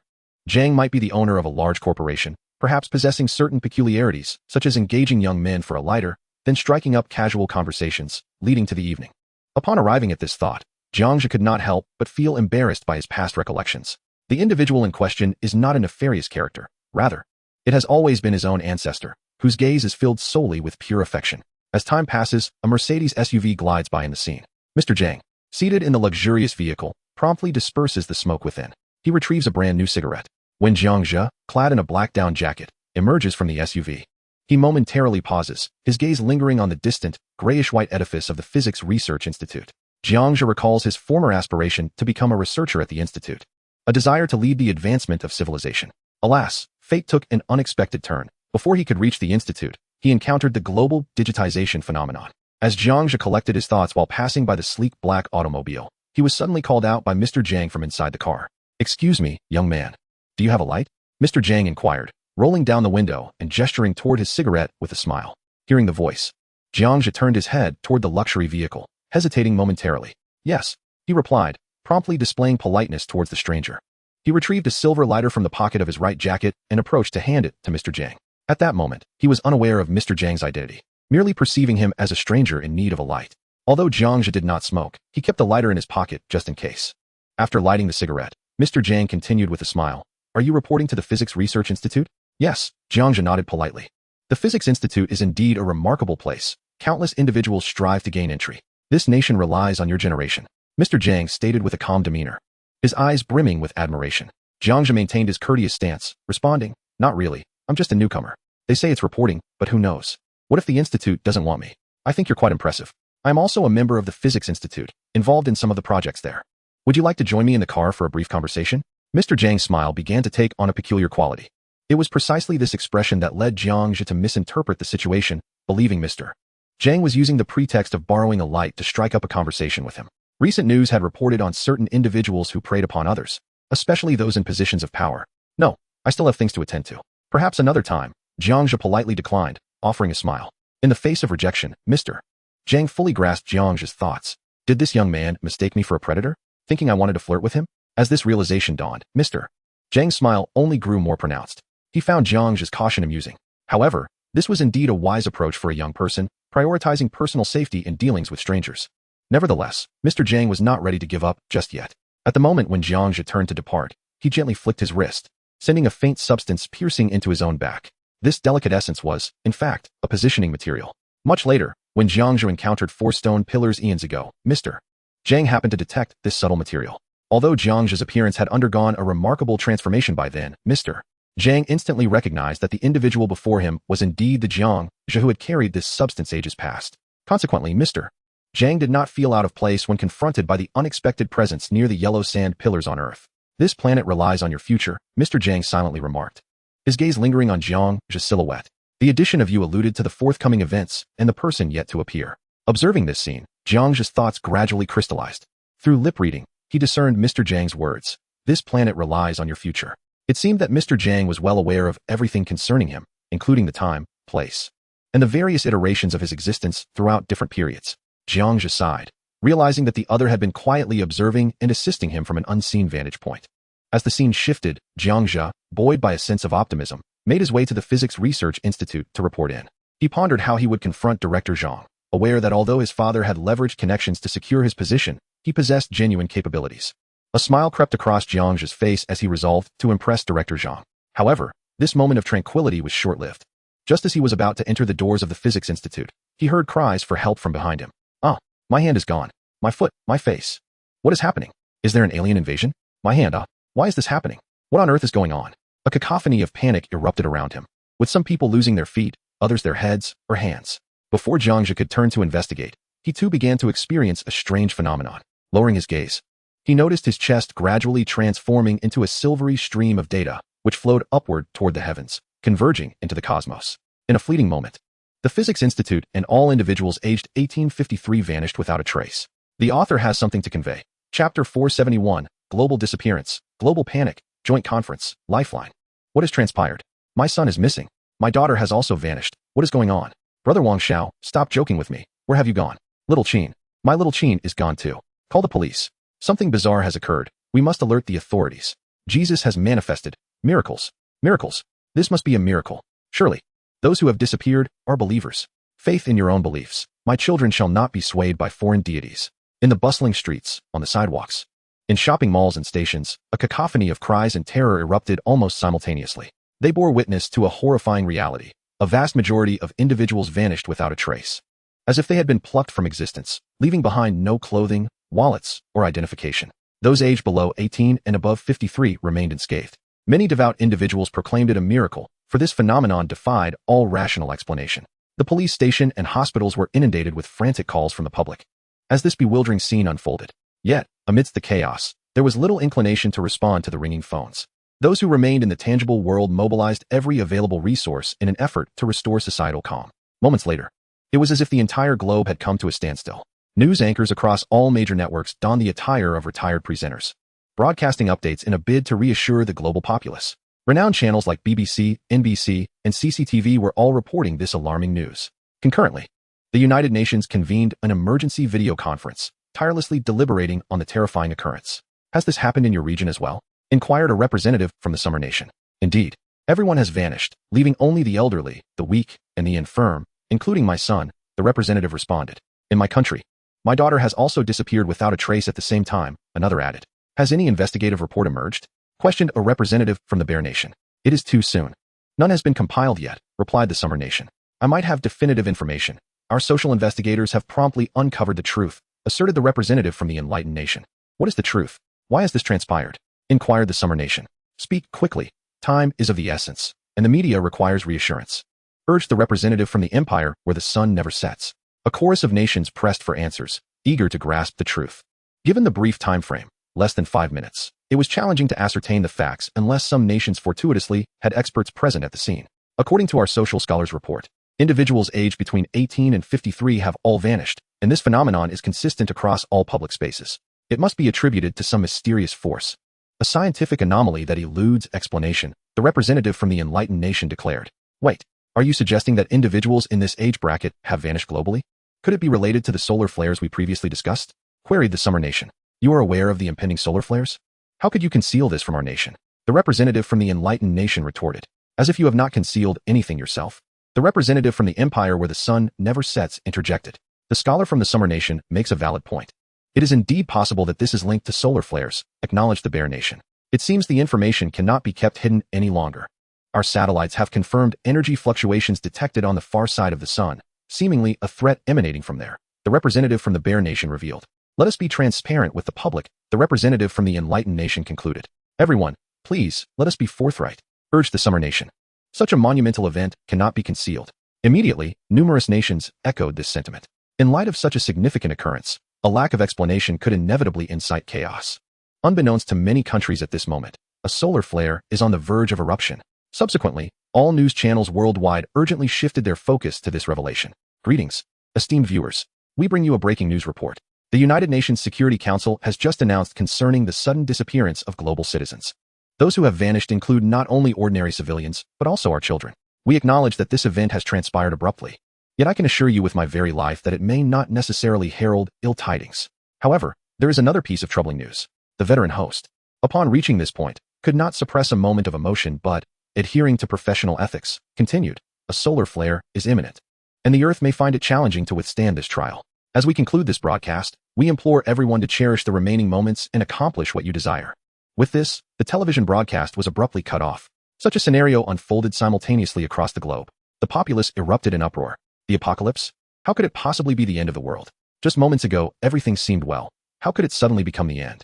Jiang might be the owner of a large corporation, perhaps possessing certain peculiarities, such as engaging young men for a lighter, then striking up casual conversations, leading to the evening. Upon arriving at this thought, Jiang Zhe could not help but feel embarrassed by his past recollections. The individual in question is not a nefarious character. Rather, it has always been his own ancestor, whose gaze is filled solely with pure affection. As time passes, a Mercedes SUV glides by in the scene. Mr. Jiang, seated in the luxurious vehicle, promptly disperses the smoke within. He retrieves a brand new cigarette. When Jiang Zhe, clad in a black down jacket, emerges from the SUV, he momentarily pauses, his gaze lingering on the distant, grayish-white edifice of the Physics Research Institute. Jiang Zhe recalls his former aspiration to become a researcher at the institute, a desire to lead the advancement of civilization. Alas, fate took an unexpected turn. Before he could reach the institute, he encountered the global digitization phenomenon. As Jiang Zhe collected his thoughts while passing by the sleek black automobile, he was suddenly called out by Mr. Jiang from inside the car. "Excuse me, young man. Do you have a light?" Mr. Jiang inquired, rolling down the window and gesturing toward his cigarette with a smile. Hearing the voice, Jiang Zhe turned his head toward the luxury vehicle, hesitating momentarily. "Yes," he replied, promptly displaying politeness towards the stranger. He retrieved a silver lighter from the pocket of his right jacket and approached to hand it to Mr. Jiang. At that moment, he was unaware of Mr. Jiang's identity, merely perceiving him as a stranger in need of a light. Although Jiang Zhe did not smoke, he kept the lighter in his pocket just in case. After lighting the cigarette, Mr. Jiang continued with a smile. "Are you reporting to the Physics Research Institute?" "Yes," Jiang Zhe nodded politely. "The Physics Institute is indeed a remarkable place. Countless individuals strive to gain entry. This nation relies on your generation," Mr. Jiang stated with a calm demeanor, his eyes brimming with admiration. Jiang Zhe maintained his courteous stance, responding, "Not really. I'm just a newcomer. They say it's reporting, but who knows? What if the Institute doesn't want me? I think you're quite impressive. I am also a member of the Physics Institute, involved in some of the projects there. Would you like to join me in the car for a brief conversation?" Mr. Jiang's smile began to take on a peculiar quality. It was precisely this expression that led Jiang Zhe to misinterpret the situation, believing Mr. Jiang was using the pretext of borrowing a light to strike up a conversation with him. Recent news had reported on certain individuals who preyed upon others, especially those in positions of power. "No, I still have things to attend to. Perhaps another time," Jiang Zhe politely declined, offering a smile. In the face of rejection, Mr. Jiang fully grasped Jiang Zhe's thoughts. Did this young man mistake me for a predator, thinking I wanted to flirt with him? As this realization dawned, Mr. Jiang's smile only grew more pronounced. He found Jiang Zhe's caution amusing. However, this was indeed a wise approach for a young person, prioritizing personal safety in dealings with strangers. Nevertheless, Mr. Jiang was not ready to give up just yet. At the moment when Jiang Zhe turned to depart, he gently flicked his wrist, sending a faint substance piercing into his own back. This delicate essence was, in fact, a positioning material. Much later, when Jiang Zhe encountered 4 stone pillars eons ago, Mr. Jiang happened to detect this subtle material. Although Jiang Zhe's appearance had undergone a remarkable transformation by then, Mr. Jiang instantly recognized that the individual before him was indeed the Jiang Zhe who had carried this substance ages past. Consequently, Mr. Jiang did not feel out of place when confronted by the unexpected presence near the yellow sand pillars on Earth. "This planet relies on your future," Mr. Jiang silently remarked, his gaze lingering on Jiang Zhe's silhouette. "The addition of you alluded to the forthcoming events and the person yet to appear." Observing this scene, Jiang Zhe's thoughts gradually crystallized. Through lip reading, he discerned Mr. Jiang's words. "This planet relies on your future." It seemed that Mr. Jiang was well aware of everything concerning him, including the time, place, and the various iterations of his existence throughout different periods. Jiang Zhe sighed, realizing that the other had been quietly observing and assisting him from an unseen vantage point. As the scene shifted, Jiang Zhe, buoyed by a sense of optimism, made his way to the Physics Research Institute to report in. He pondered how he would confront Director Zhang, aware that although his father had leveraged connections to secure his position, he possessed genuine capabilities. A smile crept across Jiang Zhe's face as he resolved to impress Director Zhang. However, this moment of tranquility was short-lived. Just as he was about to enter the doors of the Physics Institute, he heard cries for help from behind him. "Ah, my hand is gone. My foot, my face. What is happening? Is there an alien invasion? My hand, why is this happening? What on earth is going on?" A cacophony of panic erupted around him, with some people losing their feet, others their heads or hands. Before Jiang Zhe could turn to investigate, he too began to experience a strange phenomenon. Lowering his gaze, he noticed his chest gradually transforming into a silvery stream of data, which flowed upward toward the heavens, converging into the cosmos. In a fleeting moment, the Physics Institute and all individuals aged 1853 vanished without a trace. The author has something to convey. Chapter 471, Global Disappearance, Global Panic, Joint Conference, Lifeline. What has transpired? My son is missing. My daughter has also vanished. What is going on? Brother Wang Xiao, stop joking with me. Where have you gone? Little Qin. My little Qin is gone too. Call the police. Something bizarre has occurred. We must alert the authorities. Jesus has manifested. Miracles. Miracles. This must be a miracle. Surely. Those who have disappeared are believers. Faith in your own beliefs. My children shall not be swayed by foreign deities. In the bustling streets, on the sidewalks, in shopping malls and stations, a cacophony of cries and terror erupted almost simultaneously. They bore witness to a horrifying reality. A vast majority of individuals vanished without a trace, as if they had been plucked from existence, leaving behind no clothing, wallets, or identification. Those aged below 18 and above 53 remained unscathed. Many devout individuals proclaimed it a miracle, for this phenomenon defied all rational explanation. The police station and hospitals were inundated with frantic calls from the public as this bewildering scene unfolded. Yet, amidst the chaos, there was little inclination to respond to the ringing phones. Those who remained in the tangible world mobilized every available resource in an effort to restore societal calm. Moments later, It was as if the entire globe had come to a standstill. News anchors across all major networks donned the attire of retired presenters, broadcasting updates in a bid to reassure the global populace. Renowned channels like BBC, NBC, and CCTV were all reporting this alarming news. Concurrently, the United Nations convened an emergency video conference, tirelessly deliberating on the terrifying occurrence. Has this happened in your region as well? Inquired a representative from the Summer Nation. Indeed, everyone has vanished, leaving only the elderly, the weak, and the infirm, including my son, the representative responded. In my country, my daughter has also disappeared without a trace at the same time, another added. Has any investigative report emerged? Questioned a representative from the Bear Nation. It is too soon. None has been compiled yet, replied the Summer Nation. I might have definitive information. Our social investigators have promptly uncovered the truth, asserted the representative from the Enlightened Nation. What is the truth? Why has this transpired? Inquired the Summer Nation. Speak quickly. Time is of the essence, and the media requires reassurance. Urged the representative from the empire where the sun never sets. A chorus of nations pressed for answers, eager to grasp the truth. Given the brief time frame, less than 5 minutes, it was challenging to ascertain the facts unless some nations fortuitously had experts present at the scene. According to our social scholars report, individuals aged between 18 and 53 have all vanished, and this phenomenon is consistent across all public spaces. It must be attributed to some mysterious force, a scientific anomaly that eludes explanation, the representative from the Enlightened Nation declared. Wait, are you suggesting that individuals in this age bracket have vanished globally? Could it be related to the solar flares we previously discussed? Queried the Summer Nation. You are aware of the impending solar flares? How could you conceal this from our nation? The representative from the Enlightened Nation retorted. As if you have not concealed anything yourself. The representative from the empire where the sun never sets interjected. The scholar from the Summer Nation makes a valid point. It is indeed possible that this is linked to solar flares, acknowledged the Bear Nation. It seems the information cannot be kept hidden any longer. Our satellites have confirmed energy fluctuations detected on the far side of the sun, seemingly a threat emanating from there. The representative from the Bear Nation revealed. Let us be transparent with the public, the representative from the Enlightened Nation concluded. Everyone, please, let us be forthright, urged the Summer Nation. Such a monumental event cannot be concealed. Immediately, numerous nations echoed this sentiment. In light of such a significant occurrence, a lack of explanation could inevitably incite chaos. Unbeknownst to many countries at this moment, a solar flare is on the verge of eruption. Subsequently, all news channels worldwide urgently shifted their focus to this revelation. Greetings, esteemed viewers. We bring you a breaking news report. The United Nations Security Council has just announced concerning the sudden disappearance of global citizens. Those who have vanished include not only ordinary civilians, but also our children. We acknowledge that this event has transpired abruptly. Yet I can assure you with my very life that it may not necessarily herald ill tidings. However, there is another piece of troubling news. The veteran host, upon reaching this point, could not suppress a moment of emotion but, adhering to professional ethics, continued, a solar flare is imminent, and the Earth may find it challenging to withstand this trial. As we conclude this broadcast, we implore everyone to cherish the remaining moments and accomplish what you desire. With this, the television broadcast was abruptly cut off. Such a scenario unfolded simultaneously across the globe. The populace erupted in uproar. The apocalypse? How could it possibly be the end of the world? Just moments ago, everything seemed well. How could it suddenly become the end?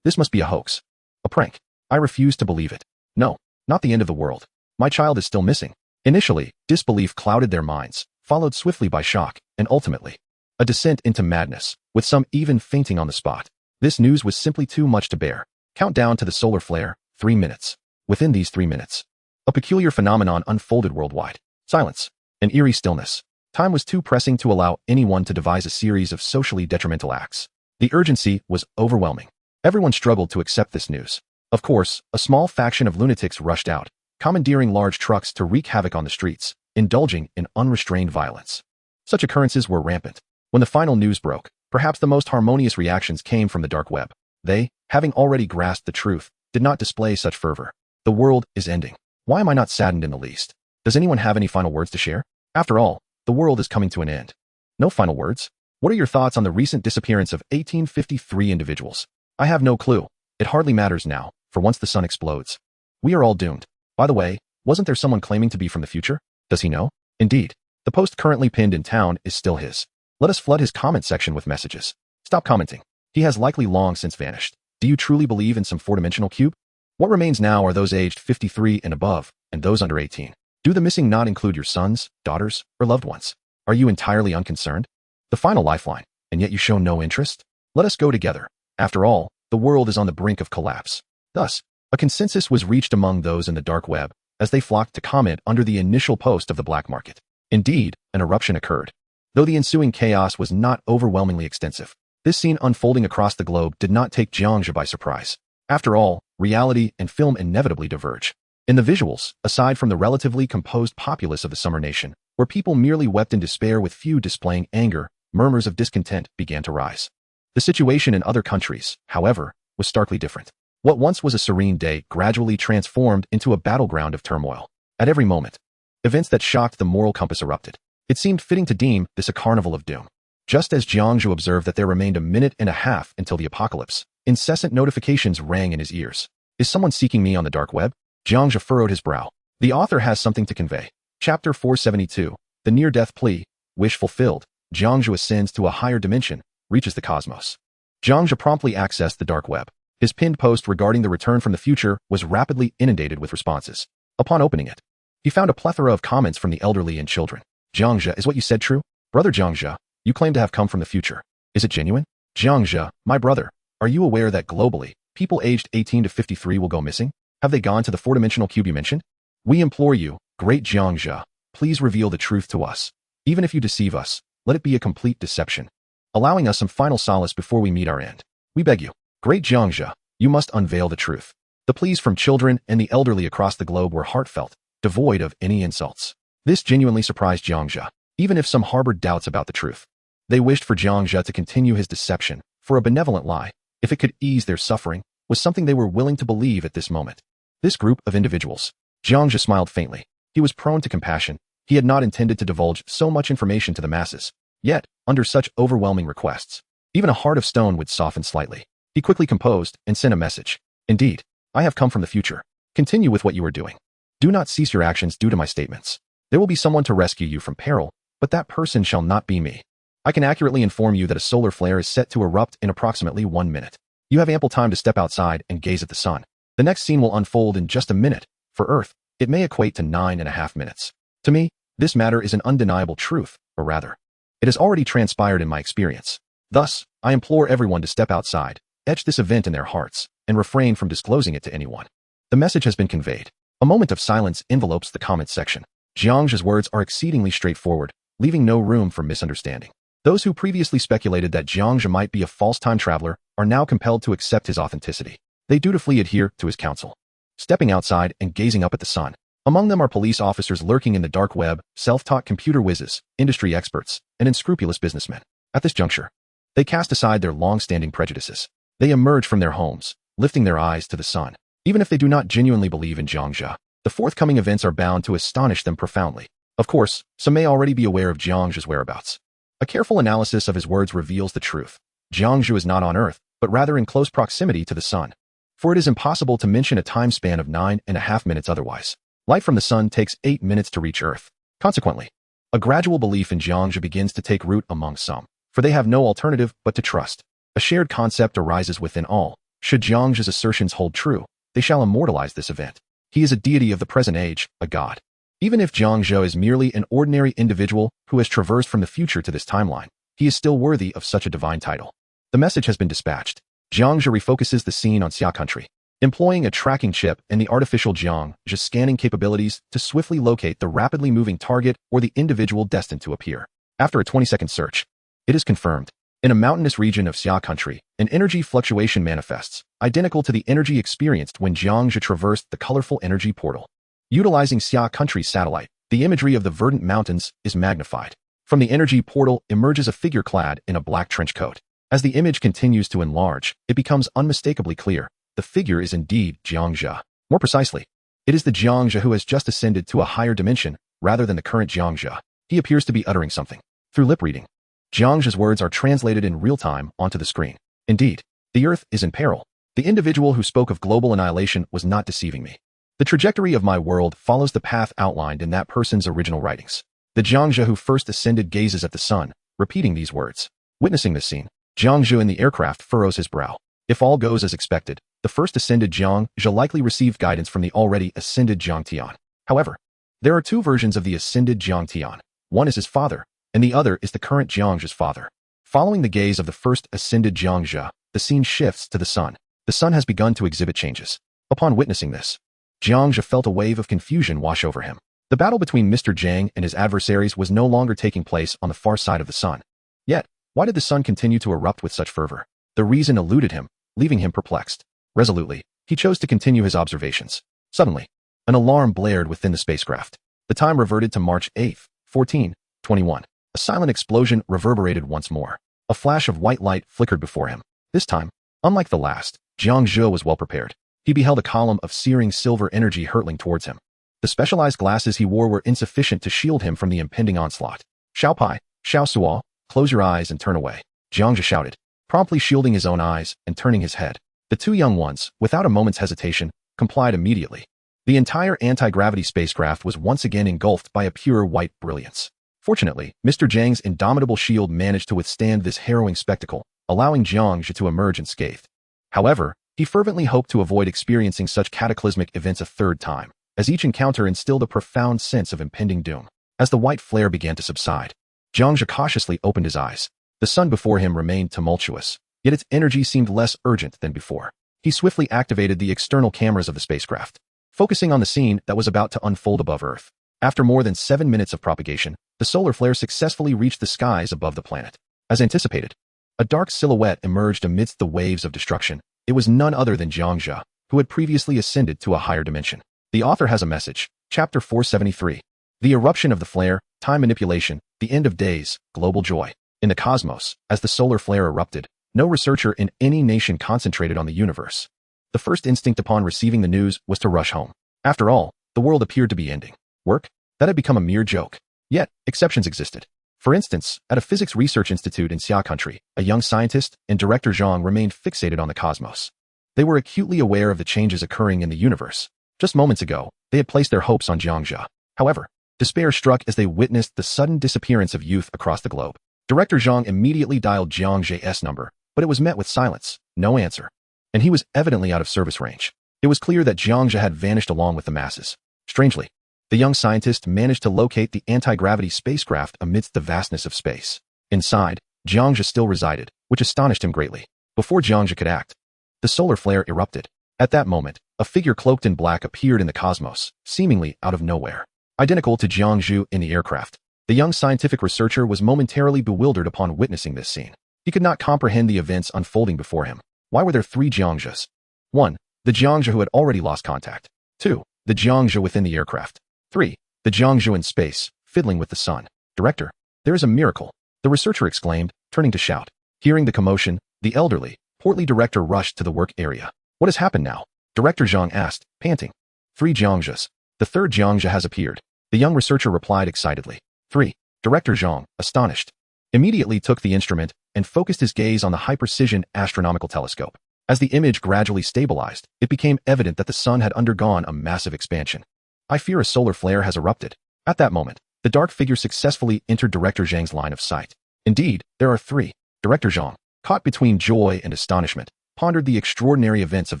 This must be a hoax. A prank. I refuse to believe it. No, not the end of the world. My child is still missing. Initially, disbelief clouded their minds, followed swiftly by shock, and ultimately, a descent into madness, with some even fainting on the spot. This news was simply too much to bear. Countdown to the solar flare, 3 minutes. Within these 3 minutes, a peculiar phenomenon unfolded worldwide. Silence. An eerie stillness. Time was too pressing to allow anyone to devise a series of socially detrimental acts. The urgency was overwhelming. Everyone struggled to accept this news. Of course, a small faction of lunatics rushed out, commandeering large trucks to wreak havoc on the streets, indulging in unrestrained violence. Such occurrences were rampant. When the final news broke, perhaps the most harmonious reactions came from the dark web. They, having already grasped the truth, did not display such fervor. The world is ending. Why am I not saddened in the least? Does anyone have any final words to share? After all, the world is coming to an end. No final words? What are your thoughts on the recent disappearance of 1853 individuals? I have no clue. It hardly matters now, for once the sun explodes, we are all doomed. By the way, wasn't there someone claiming to be from the future? Does he know? Indeed, the post currently pinned in town is still his. Let us flood his comment section with messages. Stop commenting. He has likely long since vanished. Do you truly believe in some four-dimensional cube? What remains now are those aged 53 and above, and those under 18. Do the missing not include your sons, daughters, or loved ones? Are you entirely unconcerned? The final lifeline, and yet you show no interest? Let us go together. After all, the world is on the brink of collapse. Thus, a consensus was reached among those in the dark web, as they flocked to comment under the initial post of the black market. Indeed, an eruption occurred. though the ensuing chaos was not overwhelmingly extensive. This scene unfolding across the globe did not take Jiang Zhe by surprise. After all, reality and film inevitably diverge. In the visuals, aside from the relatively composed populace of the Summer Nation, where people merely wept in despair with few displaying anger, murmurs of discontent began to rise. The situation in other countries, however, was starkly different. What once was a serene day gradually transformed into a battleground of turmoil. At every moment, events that shocked the moral compass erupted. It seemed fitting to deem this a carnival of doom. Just as Jiang Zhe observed that there remained a minute and a half until the apocalypse, incessant notifications rang in his ears. Is someone seeking me on the dark web? Jiang Zhe furrowed his brow. The author has something to convey. Chapter 472, The Near-Death Plea, Wish Fulfilled. Jiang Zhe ascends to a higher dimension, reaches the cosmos. Jiang Zhe promptly accessed the dark web. His pinned post regarding the return from the future was rapidly inundated with responses. Upon opening it, he found a plethora of comments from the elderly and children. Jiang Zhe, is what you said true? Brother Jiang Zhe, you claim to have come from the future. Is it genuine? Jiang Zhe, my brother, are you aware that globally, people aged 18 to 53 will go missing? Have they gone to the four-dimensional cube you mentioned? We implore you, great Jiang Zhe, please reveal the truth to us. Even if you deceive us, let it be a complete deception, allowing us some final solace before we meet our end. We beg you, great Jiang Zhe, you must unveil the truth. The pleas from children and the elderly across the globe were heartfelt, devoid of any insults. This genuinely surprised Jiang Zhe, even if some harbored doubts about the truth. They wished for Jiang Zhe to continue his deception, for a benevolent lie, if it could ease their suffering, was something they were willing to believe at this moment. This group of individuals. Jiang Zhe smiled faintly. He was prone to compassion. He had not intended to divulge so much information to the masses. Yet, under such overwhelming requests, even a heart of stone would soften slightly. He quickly composed and sent a message. Indeed, I have come from the future. Continue with what you are doing. Do not cease your actions due to my statements. There will be someone to rescue you from peril, but that person shall not be me. I can accurately inform you that a solar flare is set to erupt in approximately 1 minute. You have ample time to step outside and gaze at the sun. The next scene will unfold in just a minute. For Earth, it may equate to 9.5 minutes. To me, this matter is an undeniable truth, or rather, it has already transpired in my experience. Thus, I implore everyone to step outside, etch this event in their hearts, and refrain from disclosing it to anyone. The message has been conveyed. A moment of silence envelopes the comment section. Jiang Zhe's words are exceedingly straightforward, leaving no room for misunderstanding. Those who previously speculated that Jiang Zhe might be a false time traveler are now compelled to accept his authenticity. They dutifully adhere to his counsel, stepping outside and gazing up at the sun. Among them are police officers lurking in the dark web, self-taught computer whizzes, industry experts, and unscrupulous businessmen. At this juncture, they cast aside their long-standing prejudices. They emerge from their homes, lifting their eyes to the sun. Even if they do not genuinely believe in Jiang Zhe, the forthcoming events are bound to astonish them profoundly. Of course, some may already be aware of Jiang Zhe's whereabouts. A careful analysis of his words reveals the truth. Jiang Zhe is not on Earth, but rather in close proximity to the sun. For it is impossible to mention a time span of 9.5 minutes otherwise. Light from the sun takes 8 minutes to reach Earth. Consequently, a gradual belief in Jiang Zhe begins to take root among some, for they have no alternative but to trust. A shared concept arises within all. Should Jiang Zhe's assertions hold true, they shall immortalize this event. He is a deity of the present age, a god. Even if Jiang Zhe is merely an ordinary individual who has traversed from the future to this timeline, he is still worthy of such a divine title. The message has been dispatched. Jiang Zhe refocuses the scene on Xia country, employing a tracking chip and the artificial Jiang Zhe scanning capabilities to swiftly locate the rapidly moving target or the individual destined to appear. After a 20-second search, it is confirmed. In a mountainous region of Xia country, an energy fluctuation manifests, identical to the energy experienced when Jiang Zhe traversed the colorful energy portal. Utilizing Xia country's satellite, the imagery of the verdant mountains is magnified. From the energy portal emerges a figure clad in a black trench coat. As the image continues to enlarge, it becomes unmistakably clear. The figure is indeed Jiang Zhe. More precisely, it is the Jiang Zhe who has just ascended to a higher dimension, rather than the current Jiang Zhe. He appears to be uttering something. Through lip reading, Jiang Zhe's words are translated in real time onto the screen. Indeed, the Earth is in peril. The individual who spoke of global annihilation was not deceiving me. The trajectory of my world follows the path outlined in that person's original writings. The Jiang Zhe who first ascended gazes at the sun, repeating these words. Witnessing this scene, Jiang Zhe in the aircraft furrows his brow. If all goes as expected, the first ascended Jiang Zhe likely received guidance from the already ascended Jiang Tian. However, there are two versions of the ascended Jiang Tian. One is his father, and the other is the current Jiang Zhe's father. Following the gaze of the first ascended Jiang Zhe, the scene shifts to the sun. The sun has begun to exhibit changes. Upon witnessing this, Jiang Zhe felt a wave of confusion wash over him. The battle between Mr. Jiang and his adversaries was no longer taking place on the far side of the sun. Yet, why did the sun continue to erupt with such fervor? The reason eluded him, leaving him perplexed. Resolutely, he chose to continue his observations. Suddenly, an alarm blared within the spacecraft. The time reverted to March 8, 1421. A silent explosion reverberated once more. A flash of white light flickered before him. This time, unlike the last, Jiang Zhe was well prepared. He beheld a column of searing silver energy hurtling towards him. The specialized glasses he wore were insufficient to shield him from the impending onslaught. Xiao Pai, Xiao Suo, close your eyes and turn away, Jiang Zhe shouted, promptly shielding his own eyes and turning his head. The two young ones, without a moment's hesitation, complied immediately. The entire anti-gravity spacecraft was once again engulfed by a pure white brilliance. Fortunately, Mr. Jiang's indomitable shield managed to withstand this harrowing spectacle, allowing Jiang Zhe to emerge unscathed. However, he fervently hoped to avoid experiencing such cataclysmic events a third time, as each encounter instilled a profound sense of impending doom. As the white flare began to subside, Jiang Zhe cautiously opened his eyes. The sun before him remained tumultuous, yet its energy seemed less urgent than before. He swiftly activated the external cameras of the spacecraft, focusing on the scene that was about to unfold above Earth. After more than 7 minutes of propagation, the solar flare successfully reached the skies above the planet. As anticipated, a dark silhouette emerged amidst the waves of destruction. It was none other than Jiang Zhe, who had previously ascended to a higher dimension. The author has a message. Chapter 473. The eruption of the flare, time manipulation, the end of days, global joy. In the cosmos, as the solar flare erupted, no researcher in any nation concentrated on the universe. The first instinct upon receiving the news was to rush home. After all, the world appeared to be ending. Work? That had become a mere joke. Yet, exceptions existed. For instance, at a physics research institute in Xia country, a young scientist and director Zhang remained fixated on the cosmos. They were acutely aware of the changes occurring in the universe. Just moments ago, they had placed their hopes on Jiang Zhe. However, despair struck as they witnessed the sudden disappearance of youth across the globe. Director Zhang immediately dialed Jiang Zhe's number, but it was met with silence, no answer. And he was evidently out of service range. It was clear that Jiang Zhe had vanished along with the masses. Strangely, the young scientist managed to locate the anti-gravity spacecraft amidst the vastness of space. Inside, Jiang Zhe still resided, which astonished him greatly. Before Jiang Zhe could act, the solar flare erupted. At that moment, a figure cloaked in black appeared in the cosmos, seemingly out of nowhere. Identical to Jiang Zhe in the aircraft, the young scientific researcher was momentarily bewildered upon witnessing this scene. He could not comprehend the events unfolding before him. Why were there 3 Jiang Zhes? 1. The Jiang Zhe who had already lost contact. 2. The Jiang Zhe within the aircraft. 3. The Jiang Zhe in space, fiddling with the sun. Director, there is a miracle, the researcher exclaimed, turning to shout. Hearing the commotion, the elderly, portly director rushed to the work area. What has happened now? Director Zhang asked, panting. 3 Jiang Zhes. The third Jiang Zhe has appeared. The young researcher replied excitedly. 3. Director Zhang, astonished, immediately took the instrument and focused his gaze on the high-precision astronomical telescope. As the image gradually stabilized, it became evident that the sun had undergone a massive expansion. I fear a solar flare has erupted. At that moment, the dark figure successfully entered Director Zhang's line of sight. Indeed, there are 3. Director Zhang, caught between joy and astonishment, pondered the extraordinary events of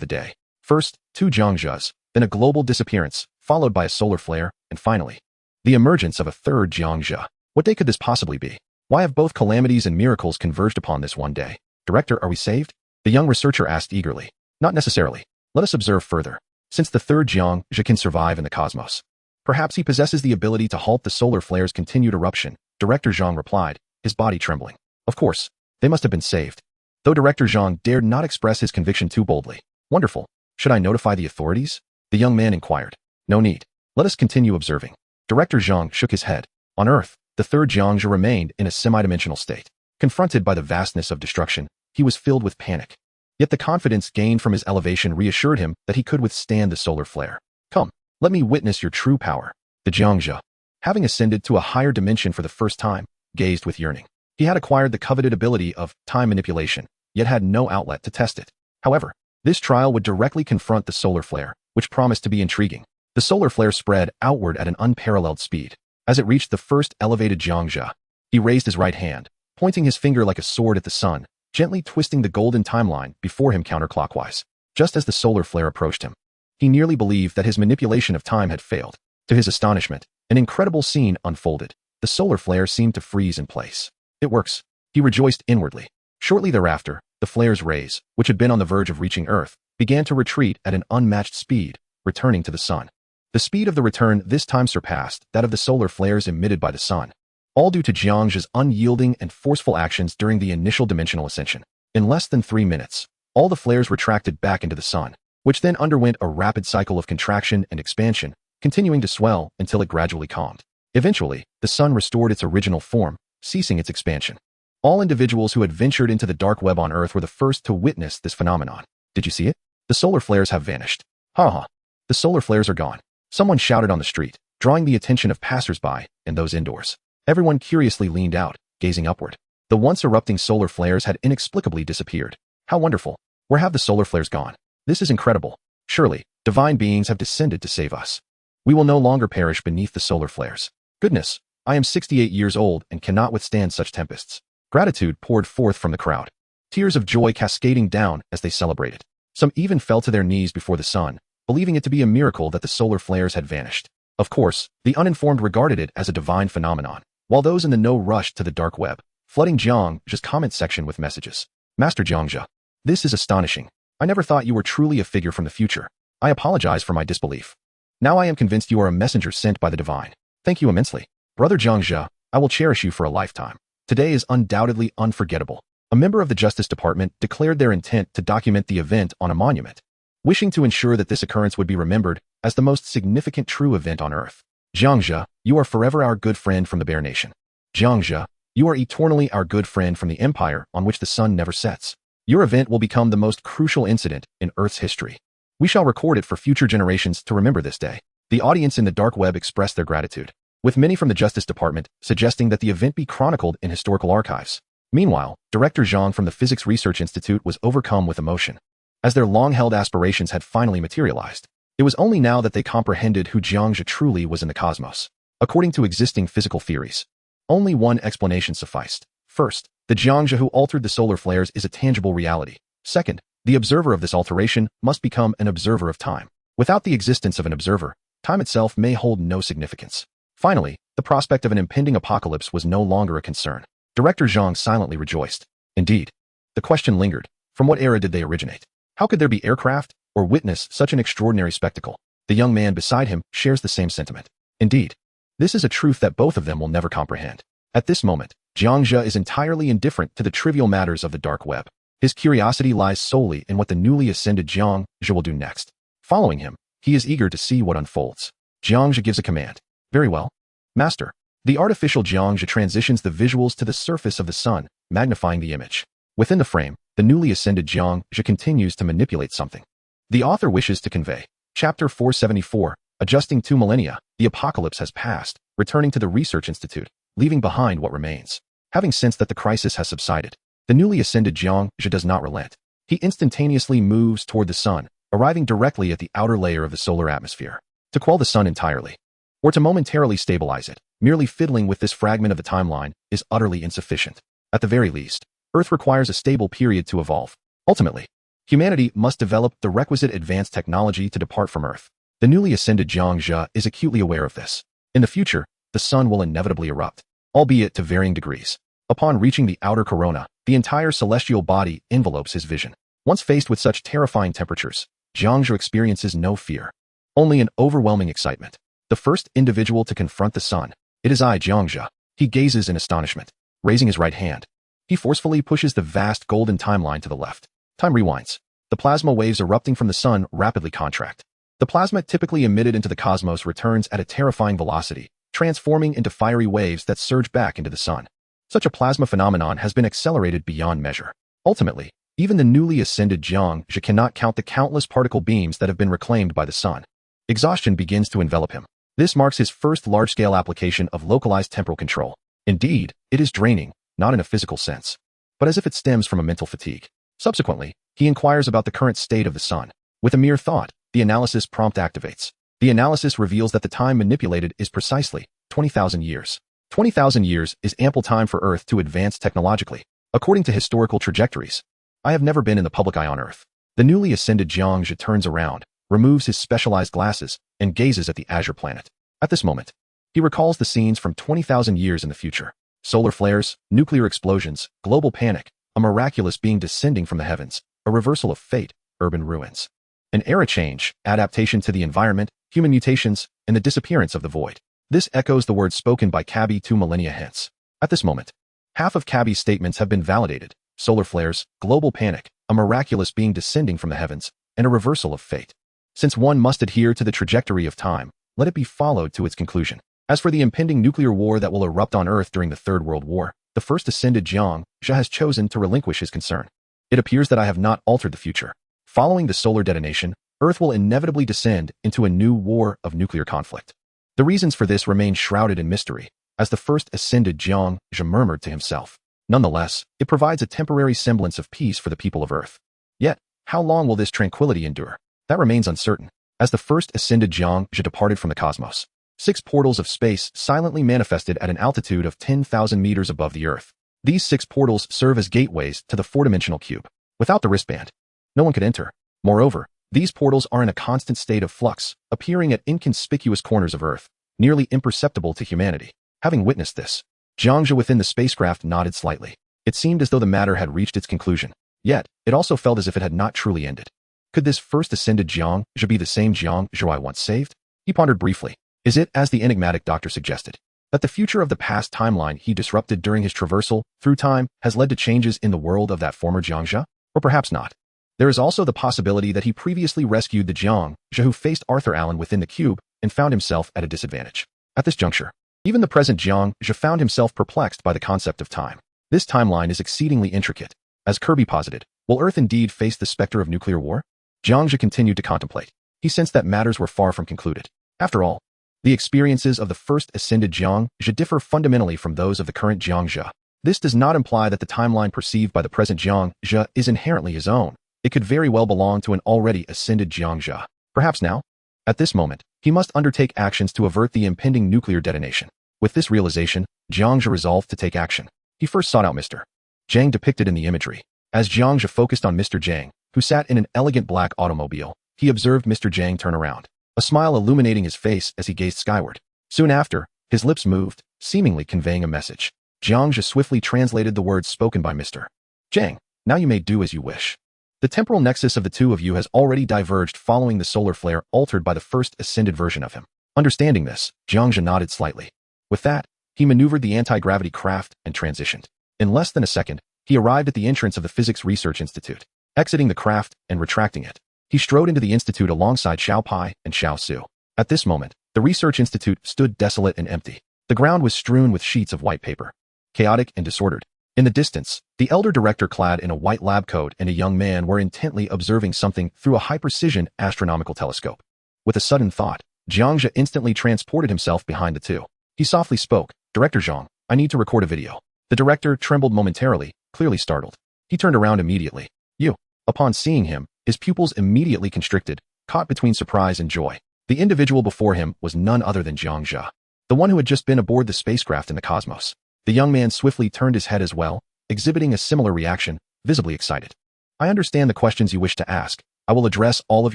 the day. First, 2 Jiang Zhes, then a global disappearance, followed by a solar flare, and finally, the emergence of a third Jiang Zhe. What day could this possibly be? Why have both calamities and miracles converged upon this one day? Director, are we saved? The young researcher asked eagerly. Not necessarily. Let us observe further. Since the third Jiang Zhe can survive in the cosmos, perhaps he possesses the ability to halt the solar flare's continued eruption, Director Zhang replied, his body trembling. Of course, they must have been saved. Though Director Zhang dared not express his conviction too boldly. Wonderful. Should I notify the authorities? The young man inquired. No need. Let us continue observing. Director Zhang shook his head. On Earth, the third Jiang Zhe remained in a semi-dimensional state. Confronted by the vastness of destruction, he was filled with panic. Yet the confidence gained from his elevation reassured him that he could withstand the solar flare. Come, let me witness your true power. The Jiang Zhe, having ascended to a higher dimension for the first time, gazed with yearning. He had acquired the coveted ability of time manipulation, yet had no outlet to test it. However, this trial would directly confront the solar flare, which promised to be intriguing. The solar flare spread outward at an unparalleled speed. As it reached the first elevated Jiang Zhe, he raised his right hand, pointing his finger like a sword at the sun, gently twisting the golden timeline before him counterclockwise. Just as the solar flare approached him, he nearly believed that his manipulation of time had failed. To his astonishment, an incredible scene unfolded. The solar flare seemed to freeze in place. It works. He rejoiced inwardly. Shortly thereafter, the flare's rays, which had been on the verge of reaching Earth, began to retreat at an unmatched speed, returning to the sun. The speed of the return this time surpassed that of the solar flares emitted by the sun, all due to Jiang Zhe's unyielding and forceful actions during the initial dimensional ascension. In less than 3 minutes, all the flares retracted back into the sun, which then underwent a rapid cycle of contraction and expansion, continuing to swell until it gradually calmed. Eventually, the sun restored its original form, ceasing its expansion. All individuals who had ventured into the dark web on Earth were the first to witness this phenomenon. Did you see it? The solar flares have vanished. Ha ha. The solar flares are gone. Someone shouted on the street, drawing the attention of passers-by and those indoors. Everyone curiously leaned out, gazing upward. The once erupting solar flares had inexplicably disappeared. How wonderful. Where have the solar flares gone? This is incredible. Surely, divine beings have descended to save us. We will no longer perish beneath the solar flares. Goodness, I am 68 years old and cannot withstand such tempests. Gratitude poured forth from the crowd, tears of joy cascading down as they celebrated. Some even fell to their knees before the sun, believing it to be a miracle that the solar flares had vanished. Of course, the uninformed regarded it as a divine phenomenon, while those in the know rushed to the dark web, flooding Jiang Zhe's comment section with messages. Master Jiang Zhe, this is astonishing. I never thought you were truly a figure from the future. I apologize for my disbelief. Now I am convinced you are a messenger sent by the divine. Thank you immensely. Brother Jiang Zhe, I will cherish you for a lifetime. Today is undoubtedly unforgettable. A member of the Justice Department declared their intent to document the event on a monument, wishing to ensure that this occurrence would be remembered as the most significant true event on Earth. Jiang Zhe, you are forever our good friend from the Bear Nation. Jiang Zhe, you are eternally our good friend from the empire on which the sun never sets. Your event will become the most crucial incident in Earth's history. We shall record it for future generations to remember this day. The audience in the dark web expressed their gratitude, with many from the Justice Department suggesting that the event be chronicled in historical archives. Meanwhile, Director Zhang from the Physics Research Institute was overcome with emotion, as their long-held aspirations had finally materialized. It was only now that they comprehended who Jiang Zhe truly was in the cosmos. According to existing physical theories, only one explanation sufficed. First, the Jiang Zhe who altered the solar flares is a tangible reality. Second, the observer of this alteration must become an observer of time. Without the existence of an observer, time itself may hold no significance. Finally, the prospect of an impending apocalypse was no longer a concern. Director Zhang silently rejoiced. Indeed, the question lingered. From what era did they originate? How could there be aircraft or witness such an extraordinary spectacle? The young man beside him shares the same sentiment. Indeed, this is a truth that both of them will never comprehend. At this moment, Jiang Zhe is entirely indifferent to the trivial matters of the dark web. His curiosity lies solely in what the newly ascended Jiang Zhe will do next. Following him, he is eager to see what unfolds. Jiang Zhe gives a command. Very well, Master. The artificial Jiang Zhe transitions the visuals to the surface of the sun, magnifying the image. Within the frame, the newly ascended Jiang Zhe continues to manipulate something. The author wishes to convey. Chapter 474, Adjusting 2 Millennia, the apocalypse has passed, returning to the Research Institute, leaving behind what remains. Having sensed that the crisis has subsided, the newly ascended Jiang Zhe does not relent. He instantaneously moves toward the sun, arriving directly at the outer layer of the solar atmosphere. To quell the sun entirely, or to momentarily stabilize it, merely fiddling with this fragment of the timeline is utterly insufficient. At the very least, Earth requires a stable period to evolve. Ultimately, humanity must develop the requisite advanced technology to depart from Earth. The newly ascended Jiang Zhe is acutely aware of this. In the future, the sun will inevitably erupt, albeit to varying degrees. Upon reaching the outer corona, the entire celestial body envelopes his vision. Once faced with such terrifying temperatures, Jiang Zhe experiences no fear, only an overwhelming excitement. The first individual to confront the sun. It is I, Jiang Zhe. He gazes in astonishment. Raising his right hand, he forcefully pushes the vast golden timeline to the left. Time rewinds. The plasma waves erupting from the sun rapidly contract. The plasma typically emitted into the cosmos returns at a terrifying velocity, transforming into fiery waves that surge back into the sun. Such a plasma phenomenon has been accelerated beyond measure. Ultimately, even the newly ascended Jiang Zhe cannot count the countless particle beams that have been reclaimed by the sun. Exhaustion begins to envelop him. This marks his first large-scale application of localized temporal control. Indeed, it is draining, not in a physical sense, but as if it stems from a mental fatigue. Subsequently, he inquires about the current state of the sun. With a mere thought, the analysis prompt activates. The analysis reveals that the time manipulated is precisely 20,000 years. 20,000 years is ample time for Earth to advance technologically. According to historical trajectories, I have never been in the public eye on Earth. The newly ascended Jiang Zhe turns around, removes his specialized glasses, and gazes at the azure planet. At this moment, he recalls the scenes from 20,000 years in the future. Solar flares, nuclear explosions, global panic, a miraculous being descending from the heavens, a reversal of fate, urban ruins. An era change, adaptation to the environment, human mutations, and the disappearance of the void. This echoes the words spoken by Cabby 2 millennia hence. At this moment, half of Cabby's statements have been validated: solar flares, global panic, a miraculous being descending from the heavens, and a reversal of fate. Since one must adhere to the trajectory of time, let it be followed to its conclusion. As for the impending nuclear war that will erupt on Earth during the Third World War, the first ascended Jiang Zhe has chosen to relinquish his concern. It appears that I have not altered the future. Following the solar detonation, Earth will inevitably descend into a new war of nuclear conflict. The reasons for this remain shrouded in mystery, as the first ascended Jiang Zhe murmured to himself. Nonetheless, it provides a temporary semblance of peace for the people of Earth. Yet, how long will this tranquility endure? That remains uncertain. As the first ascended Jiang Zhe departed from the cosmos, 6 portals of space silently manifested at an altitude of 10,000 meters above the Earth. These 6 portals serve as gateways to the 4-dimensional cube. Without the wristband, no one could enter. Moreover, these portals are in a constant state of flux, appearing at inconspicuous corners of Earth, nearly imperceptible to humanity. Having witnessed this, Jiang Zhe within the spacecraft nodded slightly. It seemed as though the matter had reached its conclusion. Yet, it also felt as if it had not truly ended. Could this first ascended Jiang Zhe be the same Jiang Zhe I once saved? He pondered briefly. Is it, as the enigmatic doctor suggested, that the future of the past timeline he disrupted during his traversal through time has led to changes in the world of that former Jiang Zhe? Or perhaps not. There is also the possibility that he previously rescued the Jiang Zhe who faced Arthur Allen within the cube and found himself at a disadvantage. At this juncture, even the present Jiang Zhe found himself perplexed by the concept of time. This timeline is exceedingly intricate. As Kirby posited, will Earth indeed face the specter of nuclear war? Jiang Zhe continued to contemplate. He sensed that matters were far from concluded. After all, the experiences of the first ascended Jiang Zhe differ fundamentally from those of the current Jiang Zhe. This does not imply that the timeline perceived by the present Jiang Zhe is inherently his own. It could very well belong to an already ascended Jiang Zhe. Perhaps now, at this moment, he must undertake actions to avert the impending nuclear detonation. With this realization, Jiang Zhe resolved to take action. He first sought out Mr. Zhang depicted in the imagery. As Jiang Zhe focused on Mr. Zhang, who sat in an elegant black automobile, he observed Mr. Zhang turn around, a smile illuminating his face as he gazed skyward. Soon after, his lips moved, seemingly conveying a message. Jiang Zhe swiftly translated the words spoken by Mr. Zhang. Now you may do as you wish. The temporal nexus of the two of you has already diverged following the solar flare altered by the first ascended version of him. Understanding this, Jiang Zhe nodded slightly. With that, he maneuvered the anti-gravity craft and transitioned. In less than a second, he arrived at the entrance of the Physics Research Institute. Exiting the craft and retracting it, he strode into the institute alongside Xiao Pai and Xiao Su. At this moment, the Research Institute stood desolate and empty. The ground was strewn with sheets of white paper, chaotic and disordered. In the distance, the elder director clad in a white lab coat and a young man were intently observing something through a high-precision astronomical telescope. With a sudden thought, Jiang Zhe instantly transported himself behind the two. He softly spoke, "Director Zhang, I need to record a video." The director trembled momentarily, clearly startled. He turned around immediately. "You." Upon seeing him, his pupils immediately constricted, caught between surprise and joy. The individual before him was none other than Jiang Zhe, the one who had just been aboard the spacecraft in the cosmos. The young man swiftly turned his head as well, exhibiting a similar reaction, visibly excited. "I understand the questions you wish to ask. I will address all of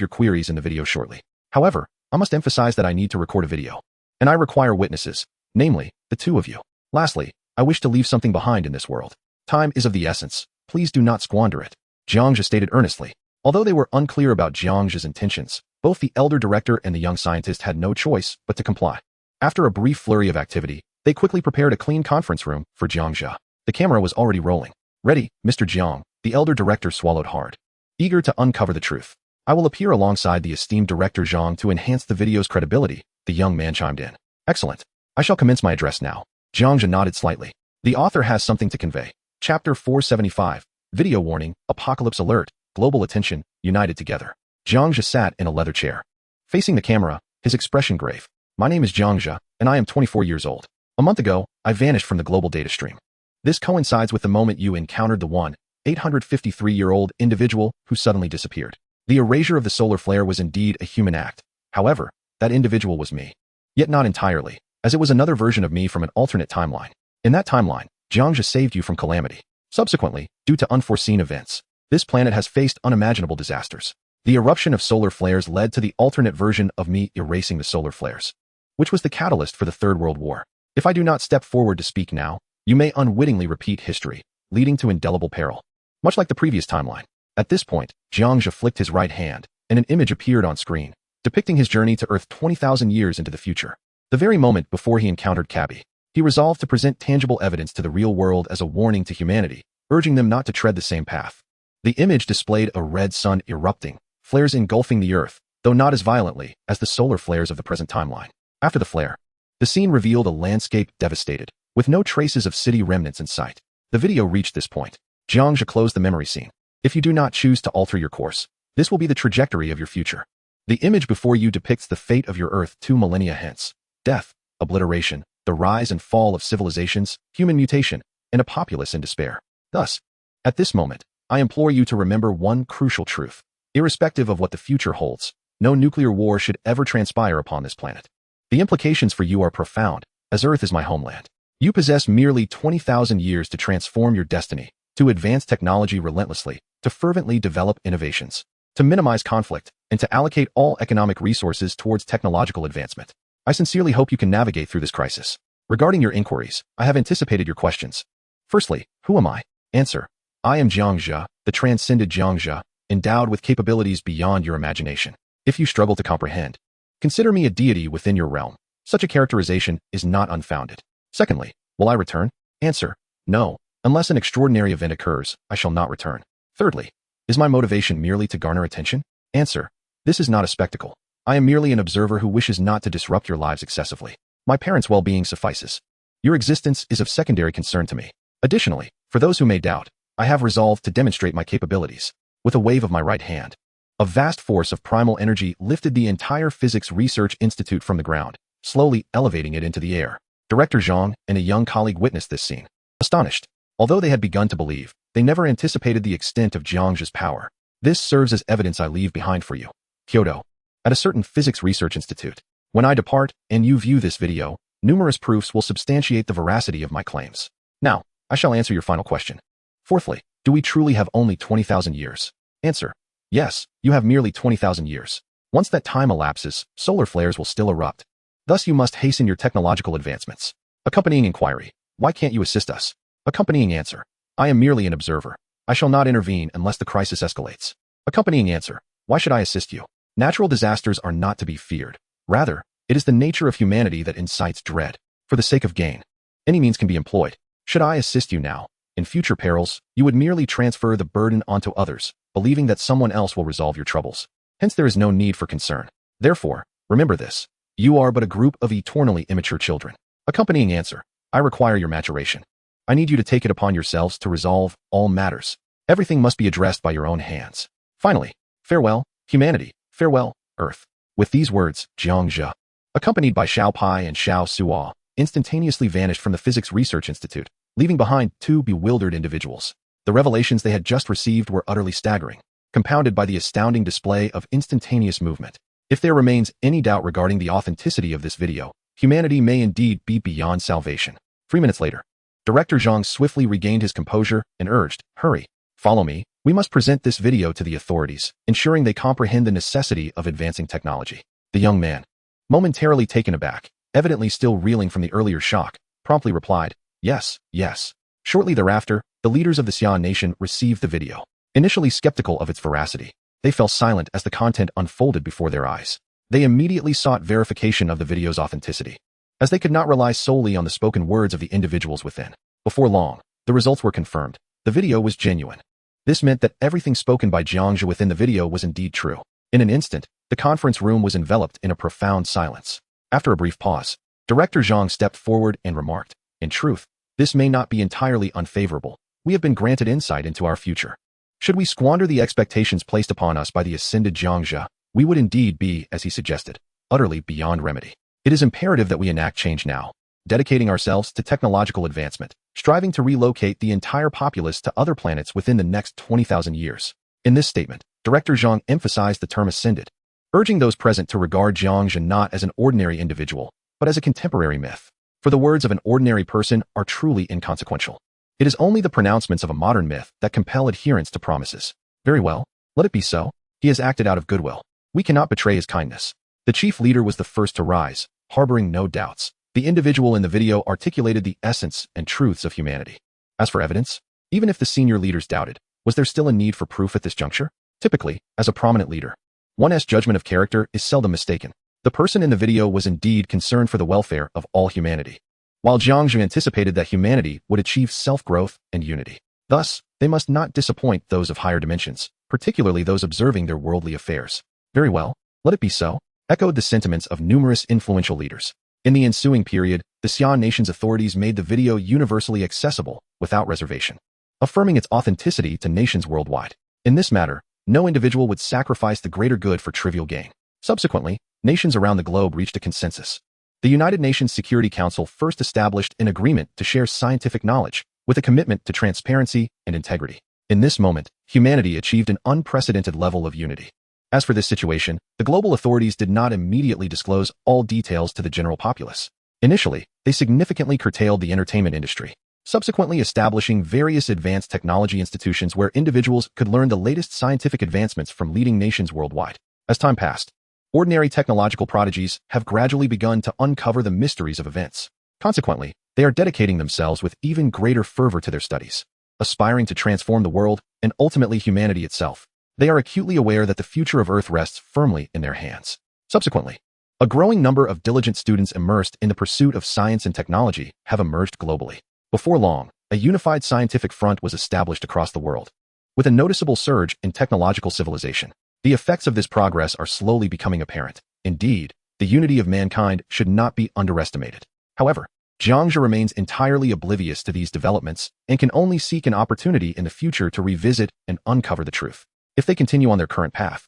your queries in the video shortly. However, I must emphasize that I need to record a video. And I require witnesses, namely, the two of you. Lastly, I wish to leave something behind in this world. Time is of the essence. Please do not squander it," Jiang Zhe stated earnestly. Although they were unclear about Jiang Zhe's intentions, both the elder director and the young scientist had no choice but to comply. After a brief flurry of activity, they quickly prepared a clean conference room for Jiang Zhe. The camera was already rolling. "Ready, Mr. Jiang," the elder director swallowed hard, eager to uncover the truth. "I will appear alongside the esteemed director Zhang to enhance the video's credibility," the young man chimed in. "Excellent. I shall commence my address now." Jiang Zhe nodded slightly. The author has something to convey. Chapter 475, Video Warning, Apocalypse Alert, Global Attention, United Together. Jiang Zhe sat in a leather chair. Facing the camera, his expression grave. "My name is Jiang Zhe, and I am 24 years old. A month ago, I vanished from the global data stream. This coincides with the moment you encountered the 853-year-old individual who suddenly disappeared. The erasure of the solar flare was indeed a human act. However, that individual was me. Yet not entirely, as it was another version of me from an alternate timeline. In that timeline, Jiang Zhe saved you from calamity. Subsequently, due to unforeseen events, this planet has faced unimaginable disasters. The eruption of solar flares led to the alternate version of me erasing the solar flares, which was the catalyst for the Third World War. If I do not step forward to speak now, you may unwittingly repeat history, leading to indelible peril. Much like the previous timeline. At this point, Jiang Zhe flicked his right hand, and an image appeared on screen. depicting his journey to Earth 20,000 years into the future. The very moment before he encountered Cabby, he resolved to present tangible evidence to the real world as a warning to humanity, urging them not to tread the same path. The image displayed a red sun erupting, flares engulfing the Earth, though not as violently as the solar flares of the present timeline. After the flare, the scene revealed a landscape devastated, with no traces of city remnants in sight. The video reached this point. Jiang Zhe closed the memory scene. If you do not choose to alter your course, this will be the trajectory of your future. The image before you depicts the fate of your Earth 2 millennia hence. Death, obliteration, the rise and fall of civilizations, human mutation, and a populace in despair. Thus, at this moment, I implore you to remember one crucial truth. Irrespective of what the future holds, no nuclear war should ever transpire upon this planet. The implications for you are profound, as Earth is my homeland. You possess merely 20,000 years to transform your destiny, to advance technology relentlessly, to fervently develop innovations, to minimize conflict, and to allocate all economic resources towards technological advancement. I sincerely hope you can navigate through this crisis. Regarding your inquiries, I have anticipated your questions. Firstly, who am I? Answer: I am Jiang Zhe, the transcended Jiang Zhe, endowed with capabilities beyond your imagination. If you struggle to comprehend, consider me a deity within your realm. Such a characterization is not unfounded. Secondly, will I return? Answer: no. Unless an extraordinary event occurs, I shall not return. Thirdly, is my motivation merely to garner attention? Answer: this is not a spectacle. I am merely an observer who wishes not to disrupt your lives excessively. My parents' well-being suffices. Your existence is of secondary concern to me. Additionally, for those who may doubt, I have resolved to demonstrate my capabilities. With a wave of my right hand, a vast force of primal energy lifted the entire Physics Research Institute from the ground, slowly elevating it into the air. Director Zhang and a young colleague witnessed this scene. Astonished, although they had begun to believe, they never anticipated the extent of Jiang Zhe's power. This serves as evidence I leave behind for you. Kyoto, at a certain Physics Research Institute. When I depart, and you view this video, numerous proofs will substantiate the veracity of my claims. Now, I shall answer your final question. Fourthly, do we truly have only 20,000 years? Answer: yes, you have merely 20,000 years. Once that time elapses, solar flares will still erupt. Thus you must hasten your technological advancements. Accompanying inquiry: why can't you assist us? Accompanying answer: I am merely an observer. I shall not intervene unless the crisis escalates. Accompanying answer: why should I assist you? Natural disasters are not to be feared. Rather, it is the nature of humanity that incites dread. For the sake of gain, any means can be employed. Should I assist you now, in future perils, you would merely transfer the burden onto others, believing that someone else will resolve your troubles. Hence there is no need for concern. Therefore, remember this. You are but a group of eternally immature children. Accompanying answer: I require your maturation. I need you to take it upon yourselves to resolve all matters. Everything must be addressed by your own hands. Finally, farewell, humanity. Farewell, Earth. With these words, Jiang Zhe, accompanied by Xiao Pai and Xiao Suo, instantaneously vanished from the Physics Research Institute, leaving behind two bewildered individuals. The revelations they had just received were utterly staggering, compounded by the astounding display of instantaneous movement. If there remains any doubt regarding the authenticity of this video, humanity may indeed be beyond salvation. 3 minutes later, Director Zhang swiftly regained his composure and urged, hurry, follow me. We must present this video to the authorities, ensuring they comprehend the necessity of advancing technology. The young man, momentarily taken aback, evidently still reeling from the earlier shock, promptly replied, yes, yes. Shortly thereafter, the leaders of the Xia nation received the video. Initially skeptical of its veracity, they fell silent as the content unfolded before their eyes. They immediately sought verification of the video's authenticity, as they could not rely solely on the spoken words of the individuals within. Before long, the results were confirmed. The video was genuine. This meant that everything spoken by Jiang Zhe within the video was indeed true. In an instant, the conference room was enveloped in a profound silence. After a brief pause, Director Zhang stepped forward and remarked, in truth, this may not be entirely unfavorable. We have been granted insight into our future. Should we squander the expectations placed upon us by the ascended Jiang Zhe, we would indeed be, as he suggested, utterly beyond remedy. It is imperative that we enact change now, dedicating ourselves to technological advancement, striving to relocate the entire populace to other planets within the next 20,000 years. In this statement, Director Zhang emphasized the term ascended, urging those present to regard Jiang Zhe not as an ordinary individual, but as a contemporary myth. For the words of an ordinary person are truly inconsequential. It is only the pronouncements of a modern myth that compel adherence to promises. Very well, let it be so. He has acted out of goodwill. We cannot betray his kindness. The chief leader was the first to rise, harboring no doubts. The individual in the video articulated the essence and truths of humanity. As for evidence, even if the senior leaders doubted, was there still a need for proof at this juncture? Typically, as a prominent leader, One's judgment of character is seldom mistaken. The person in the video was indeed concerned for the welfare of all humanity, while Jiang Zhe anticipated that humanity would achieve self-growth and unity. Thus, they must not disappoint those of higher dimensions, particularly those observing their worldly affairs. Very well, let it be so, echoed the sentiments of numerous influential leaders. In the ensuing period, the Xi'an nation's authorities made the video universally accessible without reservation, affirming its authenticity to nations worldwide. In this matter, no individual would sacrifice the greater good for trivial gain. Subsequently, nations around the globe reached a consensus. The United Nations Security Council first established an agreement to share scientific knowledge, with a commitment to transparency and integrity. In this moment, humanity achieved an unprecedented level of unity. As for this situation, the global authorities did not immediately disclose all details to the general populace. Initially, they significantly curtailed the entertainment industry, subsequently establishing various advanced technology institutions where individuals could learn the latest scientific advancements from leading nations worldwide. As time passed, ordinary technological prodigies have gradually begun to uncover the mysteries of events. Consequently, they are dedicating themselves with even greater fervor to their studies, aspiring to transform the world and ultimately humanity itself. They are acutely aware that the future of Earth rests firmly in their hands. Subsequently, a growing number of diligent students immersed in the pursuit of science and technology have emerged globally. Before long, a unified scientific front was established across the world, with a noticeable surge in technological civilization. The effects of this progress are slowly becoming apparent. Indeed, the unity of mankind should not be underestimated. However, Jiang Zhe remains entirely oblivious to these developments and can only seek an opportunity in the future to revisit and uncover the truth. If they continue on their current path,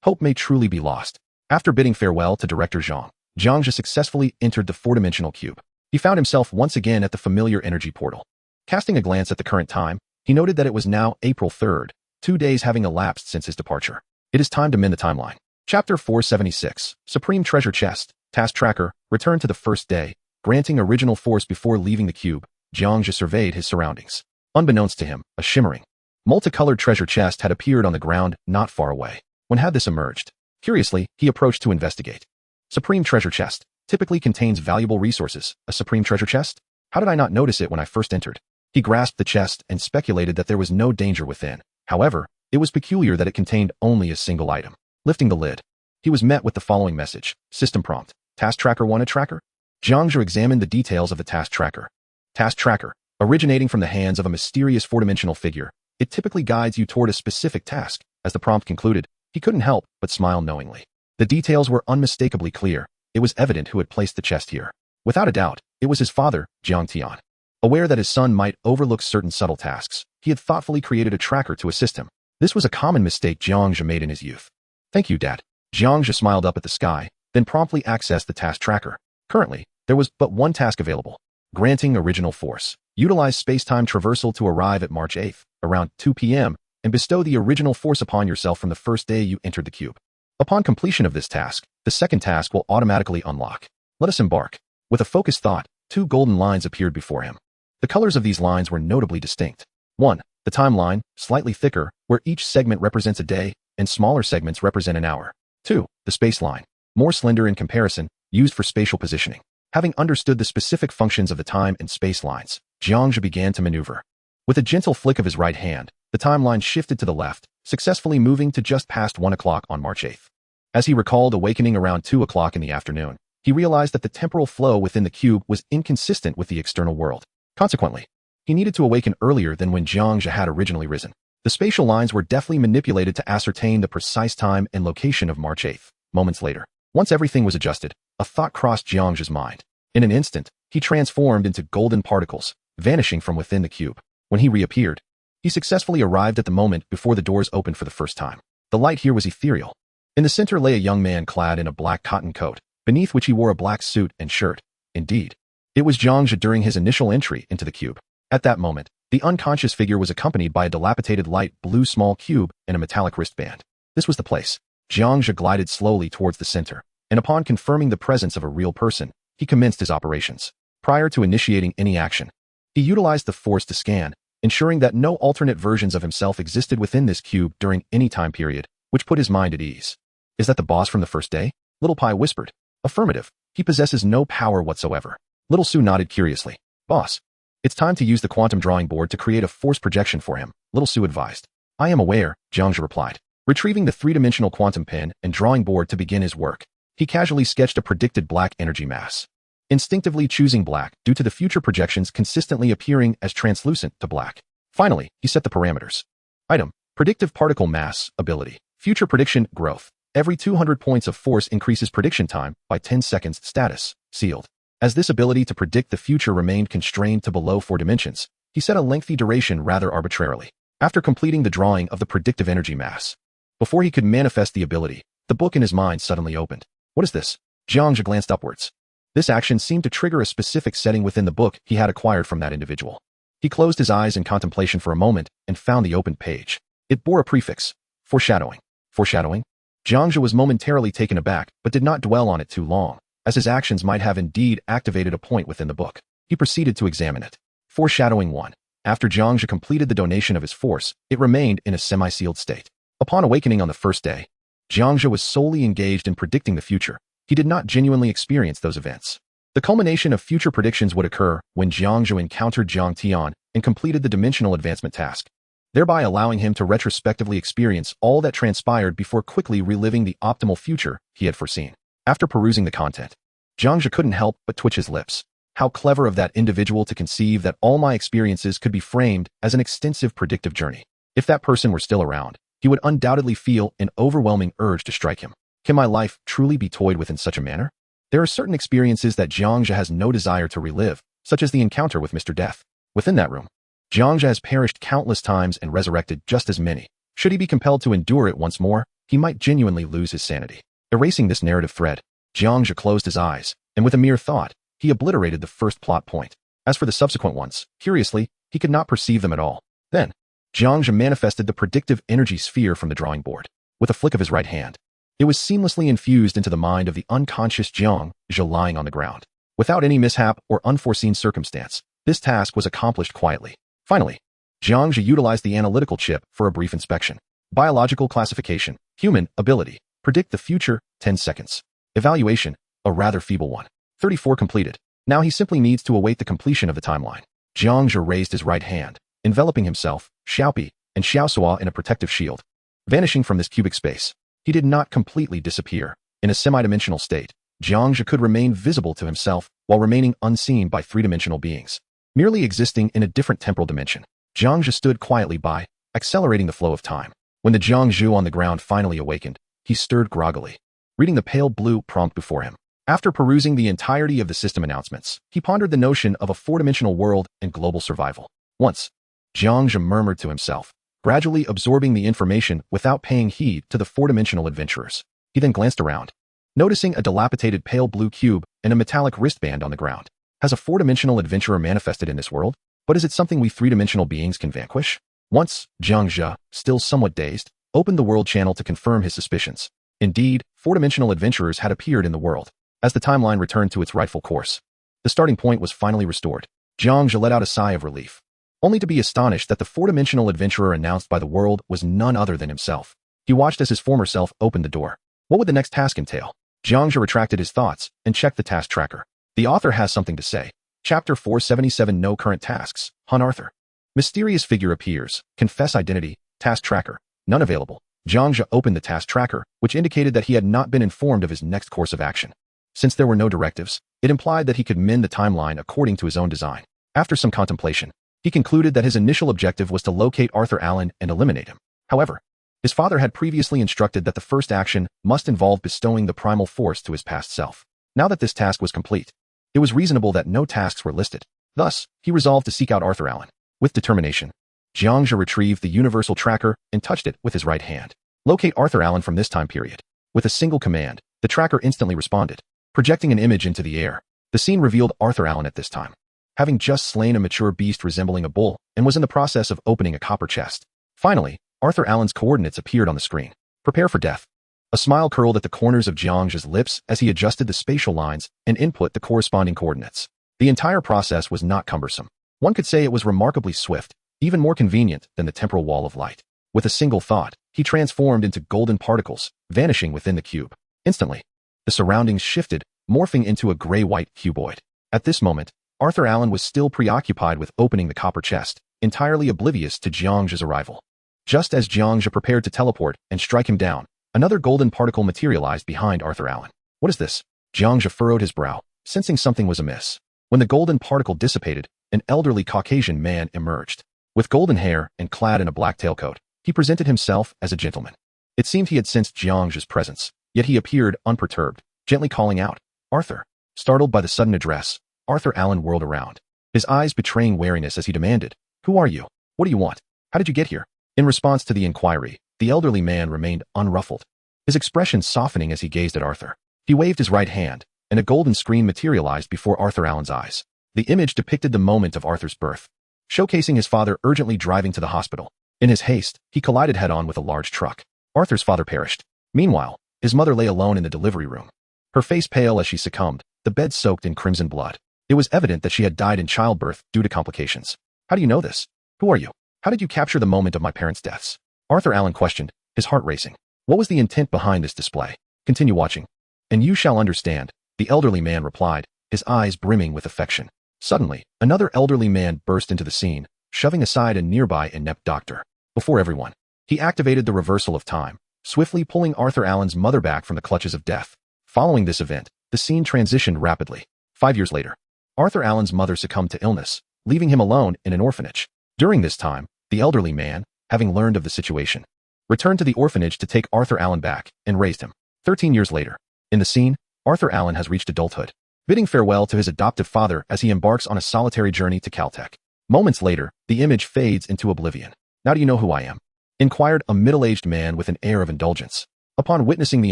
hope may truly be lost. After bidding farewell to Director Jiang Zhe successfully entered the four-dimensional cube. He found himself once again at the familiar energy portal. Casting a glance at the current time, he noted that it was now April 3rd, 2 days having elapsed since his departure. It is time to mend the timeline. Chapter 476, Supreme Treasure Chest, Task Tracker, Return to the First Day. Granting original force before leaving the cube, Jiang Zhe surveyed his surroundings. Unbeknownst to him, a shimmering, multicolored treasure chest had appeared on the ground not far away. When had this emerged? Curiously, he approached to investigate. Supreme Treasure Chest typically contains valuable resources. A Supreme Treasure Chest? How did I not notice it when I first entered? He grasped the chest and speculated that there was no danger within. However, it was peculiar that it contained only a single item. Lifting the lid, he was met with the following message. System prompt. Task Tracker 1. A tracker? Jiang Zhe examined the details of the task tracker. Task tracker, originating from the hands of a mysterious four-dimensional figure, it typically guides you toward a specific task. As the prompt concluded, he couldn't help but smile knowingly. The details were unmistakably clear. It was evident who had placed the chest here. Without a doubt, it was his father, Jiang Tian. Aware that his son might overlook certain subtle tasks, he had thoughtfully created a tracker to assist him. This was a common mistake Jiang Zhe made in his youth. Thank you, Dad. Jiang Zhe smiled up at the sky, then promptly accessed the task tracker. Currently, there was but one task available. Granting original force. Utilize space-time traversal to arrive at March 8th, around 2 p.m., and bestow the original force upon yourself from the first day you entered the cube. Upon completion of this task, the second task will automatically unlock. Let us embark. With a focused thought, 2 golden lines appeared before him. The colors of these lines were notably distinct. 1. The timeline, slightly thicker, where each segment represents a day, and smaller segments represent an hour. 2. The space line, more slender in comparison, used for spatial positioning. Having understood the specific functions of the time and space lines, Jiang Zhe began to maneuver. With a gentle flick of his right hand, the timeline shifted to the left, successfully moving to just past 1 o'clock on March 8th. As he recalled awakening around 2 o'clock in the afternoon, he realized that the temporal flow within the cube was inconsistent with the external world. Consequently, he needed to awaken earlier than when Jiang Zhe had originally risen. The spatial lines were deftly manipulated to ascertain the precise time and location of March 8th. Moments later, once everything was adjusted, a thought crossed Jiang Zhe's mind. In an instant, he transformed into golden particles, vanishing from within the cube. When he reappeared, he successfully arrived at the moment before the doors opened for the first time. The light here was ethereal. In the center lay a young man clad in a black cotton coat, beneath which he wore a black suit and shirt. Indeed, it was Jiang Zhe during his initial entry into the cube. At that moment, the unconscious figure was accompanied by a dilapidated light blue small cube and a metallic wristband. This was the place. Jiang Zhe glided slowly towards the center, and upon confirming the presence of a real person, he commenced his operations. Prior to initiating any action, he utilized the force to scan, ensuring that no alternate versions of himself existed within this cube during any time period, which put his mind at ease. Is that the boss from the first day? Little Pai whispered. Affirmative. He possesses no power whatsoever. Little Sue nodded curiously. Boss, it's time to use the quantum drawing board to create a force projection for him, Little Sue advised. I am aware, Jiang Zhe replied. Retrieving the three-dimensional quantum pen and drawing board to begin his work, he casually sketched a predicted black energy mass, instinctively choosing black due to the future projections consistently appearing as translucent to black. Finally, he set the parameters. Item: predictive particle mass ability. Future prediction growth. Every 200 points of force increases prediction time by 10 seconds. Status: sealed. As this ability to predict the future remained constrained to below 4 dimensions, he set a lengthy duration rather arbitrarily. After completing the drawing of the predictive energy mass, before he could manifest the ability, the book in his mind suddenly opened. What is this? Jiang Zhe glanced upwards. This action seemed to trigger a specific setting within the book he had acquired from that individual. He closed his eyes in contemplation for a moment and found the opened page. It bore a prefix: foreshadowing. Foreshadowing? Jiang Zhe was momentarily taken aback, but did not dwell on it too long, as his actions might have indeed activated a point within the book. He proceeded to examine it. Foreshadowing 1. After Jiang Zhe completed the donation of his force, it remained in a semi-sealed state. Upon awakening on the first day, Jiang Zhe was solely engaged in predicting the future. He did not genuinely experience those events. The culmination of future predictions would occur when Jiang Zhe encountered Jiang Tian and completed the dimensional advancement task, thereby allowing him to retrospectively experience all that transpired before quickly reliving the optimal future he had foreseen. After perusing the content, Jiang Zhe couldn't help but twitch his lips. How clever of that individual to conceive that all my experiences could be framed as an extensive predictive journey. If that person were still around, he would undoubtedly feel an overwhelming urge to strike him. Can my life truly be toyed with in such a manner? There are certain experiences that Jiang Zhe has no desire to relive, such as the encounter with Mr. Death. Within that room, Jiang Zhe has perished countless times and resurrected just as many. Should he be compelled to endure it once more, he might genuinely lose his sanity. Erasing this narrative thread, Jiang Zhe closed his eyes, and with a mere thought, he obliterated the first plot point. As for the subsequent ones, curiously, he could not perceive them at all. Then, Jiang Zhe manifested the predictive energy sphere from the drawing board. With a flick of his right hand, it was seamlessly infused into the mind of the unconscious Jiang Zhe lying on the ground. Without any mishap or unforeseen circumstance, this task was accomplished quietly. Finally, Jiang Zhe utilized the analytical chip for a brief inspection. Biological classification: human ability, predict the future, 10 seconds. Evaluation: a rather feeble one. 34 completed. Now he simply needs to await the completion of the timeline. Jiang Zhe raised his right hand, enveloping himself, Xiaopi, and Xiaosua in a protective shield. Vanishing from this cubic space, he did not completely disappear. In a semi-dimensional state, Jiang Zhe could remain visible to himself while remaining unseen by three-dimensional beings. Merely existing in a different temporal dimension, Jiang Zhe stood quietly by, accelerating the flow of time. When the Jiang Zhe on the ground finally awakened, he stirred groggily, reading the pale blue prompt before him. After perusing the entirety of the system announcements, he pondered the notion of a four-dimensional world and global survival. Once, Jiang Zhe murmured to himself, gradually absorbing the information without paying heed to the four-dimensional adventurers. He then glanced around, noticing a dilapidated pale blue cube and a metallic wristband on the ground. Has a four-dimensional adventurer manifested in this world? But is it something we three-dimensional beings can vanquish? Once, Jiang Zhe, still somewhat dazed, opened the world channel to confirm his suspicions. Indeed, four-dimensional adventurers had appeared in the world. As the timeline returned to its rightful course, the starting point was finally restored. Jiang Zhe let out a sigh of relief, only to be astonished that the four-dimensional adventurer announced by the world was none other than himself. He watched as his former self opened the door. What would the next task entail? Jiang Zhe retracted his thoughts and checked the task tracker. The author has something to say. Chapter 477: No current tasks. Hun Arthur. Mysterious figure appears. Confess identity. Task tracker. None available. Jiang Zhe opened the task tracker, which indicated that he had not been informed of his next course of action. Since there were no directives, it implied that he could mend the timeline according to his own design. After some contemplation, he concluded that his initial objective was to locate Arthur Allen and eliminate him. However, his father had previously instructed that the first action must involve bestowing the primal force to his past self. Now that this task was complete, it was reasonable that no tasks were listed. Thus, he resolved to seek out Arthur Allen. With determination, Jiang Zhe retrieved the universal tracker and touched it with his right hand. Locate Arthur Allen from this time period. With a single command, the tracker instantly responded, projecting an image into the air. The scene revealed Arthur Allen at this time, having just slain a mature beast resembling a bull, and was in the process of opening a copper chest. Finally, Arthur Allen's coordinates appeared on the screen. Prepare for death. A smile curled at the corners of Jiang Zhe's lips as he adjusted the spatial lines and input the corresponding coordinates. The entire process was not cumbersome. One could say it was remarkably swift, even more convenient than the temporal wall of light. With a single thought, he transformed into golden particles, vanishing within the cube. Instantly, the surroundings shifted, morphing into a gray-white cuboid. At this moment, Arthur Allen was still preoccupied with opening the copper chest, entirely oblivious to Jiang Zhe's arrival. Just as Jiang Zhe prepared to teleport and strike him down, another golden particle materialized behind Arthur Allen. What is this? Jiang Zhe furrowed his brow, sensing something was amiss. When the golden particle dissipated, an elderly Caucasian man emerged. With golden hair and clad in a black tailcoat, he presented himself as a gentleman. It seemed he had sensed Jiang Zhe's presence, yet he appeared unperturbed, gently calling out, "Arthur." Startled by the sudden address, Arthur Allen whirled around, his eyes betraying wariness as he demanded, "Who are you? What do you want? How did you get here?" In response to the inquiry, the elderly man remained unruffled, his expression softening as he gazed at Arthur. He waved his right hand, and a golden screen materialized before Arthur Allen's eyes. The image depicted the moment of Arthur's birth, showcasing his father urgently driving to the hospital. In his haste, he collided head-on with a large truck. Arthur's father perished. Meanwhile, his mother lay alone in the delivery room, her face pale as she succumbed, the bed soaked in crimson blood. It was evident that she had died in childbirth due to complications. "How do you know this? Who are you? How did you capture the moment of my parents' deaths?" Arthur Allen questioned, his heart racing. What was the intent behind this display? "Continue watching, and you shall understand," the elderly man replied, his eyes brimming with affection. Suddenly, another elderly man burst into the scene, shoving aside a nearby inept doctor. Before everyone, he activated the reversal of time, swiftly pulling Arthur Allen's mother back from the clutches of death. Following this event, the scene transitioned rapidly. 5 years later, Arthur Allen's mother succumbed to illness, leaving him alone in an orphanage. During this time, the elderly man, having learned of the situation, returned to the orphanage to take Arthur Allen back and raised him. 13 years later, in the scene, Arthur Allen has reached adulthood, bidding farewell to his adoptive father as he embarks on a solitary journey to Caltech. Moments later, the image fades into oblivion. "Now do you know who I am?" inquired a middle-aged man with an air of indulgence. Upon witnessing the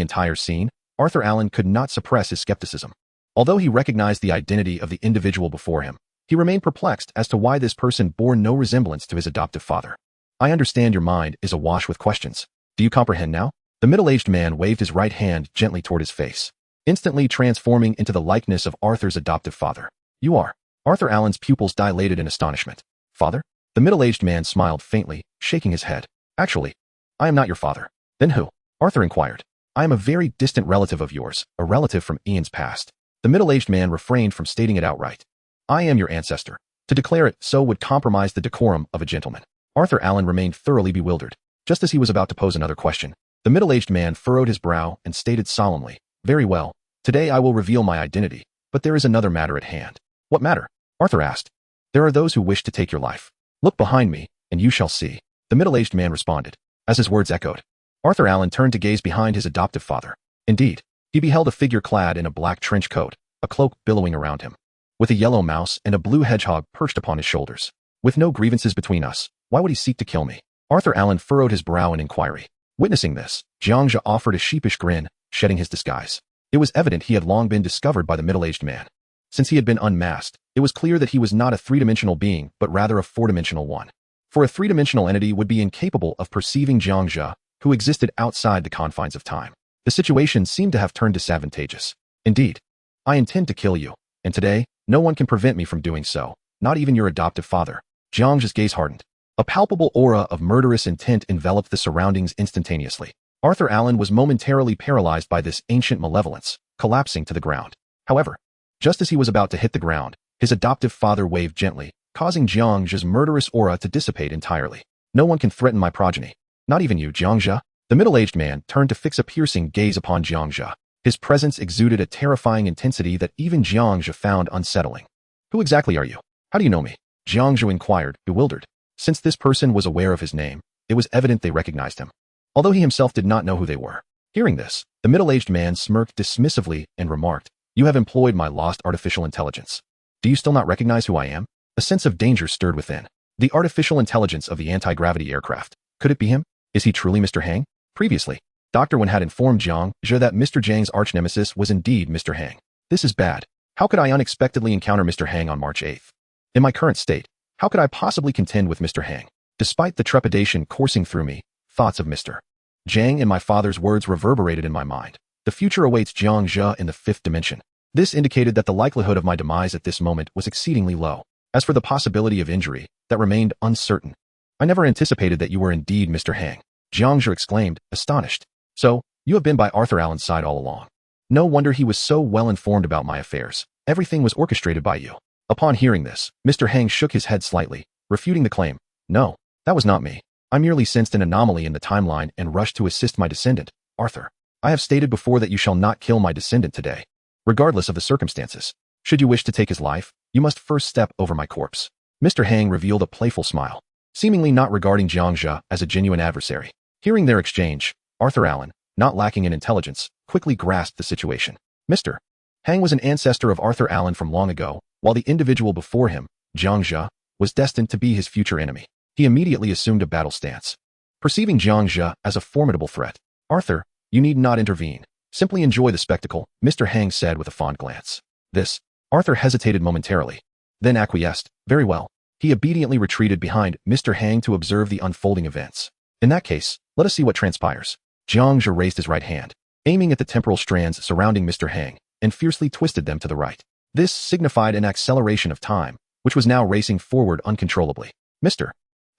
entire scene, Arthur Allen could not suppress his skepticism. Although he recognized the identity of the individual before him, he remained perplexed as to why this person bore no resemblance to his adoptive father. "I understand your mind is awash with questions. Do you comprehend now?" The middle-aged man waved his right hand gently toward his face, instantly transforming into the likeness of Arthur's adoptive father. "You are." Arthur Allen's pupils dilated in astonishment. "Father?" The middle-aged man smiled faintly, shaking his head. "Actually, I am not your father." "Then who?" Arthur inquired. "I am a very distant relative of yours, a relative from eons past." The middle-aged man refrained from stating it outright. "I am your ancestor." To declare it so would compromise the decorum of a gentleman. Arthur Allen remained thoroughly bewildered. Just as he was about to pose another question, the middle-aged man furrowed his brow and stated solemnly, "Very well. Today I will reveal my identity, but there is another matter at hand." "What matter?" Arthur asked. "There are those who wish to take your life. Look behind me, and you shall see." The middle-aged man responded. As his words echoed, Arthur Allen turned to gaze behind his adoptive father. Indeed, he beheld a figure clad in a black trench coat, a cloak billowing around him, with a yellow mouse and a blue hedgehog perched upon his shoulders. "With no grievances between us, why would he seek to kill me?" Arthur Allen furrowed his brow in inquiry. Witnessing this, Jiang Zhe offered a sheepish grin, shedding his disguise. It was evident he had long been discovered by the middle-aged man. Since he had been unmasked, it was clear that he was not a three-dimensional being, but rather a four-dimensional one. For a three-dimensional entity would be incapable of perceiving Jiang Zhe, who existed outside the confines of time. The situation seemed to have turned disadvantageous. "Indeed, I intend to kill you, and today, no one can prevent me from doing so, not even your adoptive father." Jiang Zhe's gaze hardened. A palpable aura of murderous intent enveloped the surroundings instantaneously. Arthur Allen was momentarily paralyzed by this ancient malevolence, collapsing to the ground. However, just as he was about to hit the ground, his adoptive father waved gently, causing Jiang Zhe's murderous aura to dissipate entirely. "No one can threaten my progeny. Not even you, Jiang Zhe." The middle-aged man turned to fix a piercing gaze upon Jiang Zhe. His presence exuded a terrifying intensity that even Jiang Zhe found unsettling. "Who exactly are you? How do you know me?" Jiang Zhe inquired, bewildered. Since this person was aware of his name, it was evident they recognized him, although he himself did not know who they were. Hearing this, the middle-aged man smirked dismissively and remarked, "You have employed my lost artificial intelligence. Do you still not recognize who I am?" A sense of danger stirred within. The artificial intelligence of the anti-gravity aircraft. Could it be him? Is he truly Mr. Hang? Previously, Dr. Wen had informed Jiang Zhe that Mr. Zhang's arch-nemesis was indeed Mr. Hang. This is bad. How could I unexpectedly encounter Mr. Hang on March 8th? In my current state, how could I possibly contend with Mr. Hang? Despite the trepidation coursing through me, thoughts of Mr. Zhang and my father's words reverberated in my mind. The future awaits Jiang Zhe in the fifth dimension. This indicated that the likelihood of my demise at this moment was exceedingly low. As for the possibility of injury, that remained uncertain. "I never anticipated that you were indeed Mr. Hang," Jiang Zhe exclaimed, astonished. "So, you have been by Arthur Allen's side all along. No wonder he was so well informed about my affairs. Everything was orchestrated by you." Upon hearing this, Mr. Hang shook his head slightly, refuting the claim. "No, that was not me. I merely sensed an anomaly in the timeline and rushed to assist my descendant, Arthur. I have stated before that you shall not kill my descendant today, regardless of the circumstances. Should you wish to take his life, you must first step over my corpse. Mr. Hang revealed a playful smile, seemingly not regarding Jiang Zhe as a genuine adversary. Hearing their exchange, Arthur Allen, not lacking in intelligence, quickly grasped the situation. Mr. Hang was an ancestor of Arthur Allen from long ago, while the individual before him, Jiang Zhe, was destined to be his future enemy. He immediately assumed a battle stance. Perceiving Jiang Zhe as a formidable threat, Arthur, you need not intervene. Simply enjoy the spectacle, Mr. Hang said with a fond glance. This, Arthur hesitated momentarily, then acquiesced. Very well. He obediently retreated behind Mr. Hang to observe the unfolding events. In that case, let us see what transpires. Jiang Zhe raised his right hand, aiming at the temporal strands surrounding Mr. Hang, and fiercely twisted them to the right. This signified an acceleration of time, which was now racing forward uncontrollably. Mr.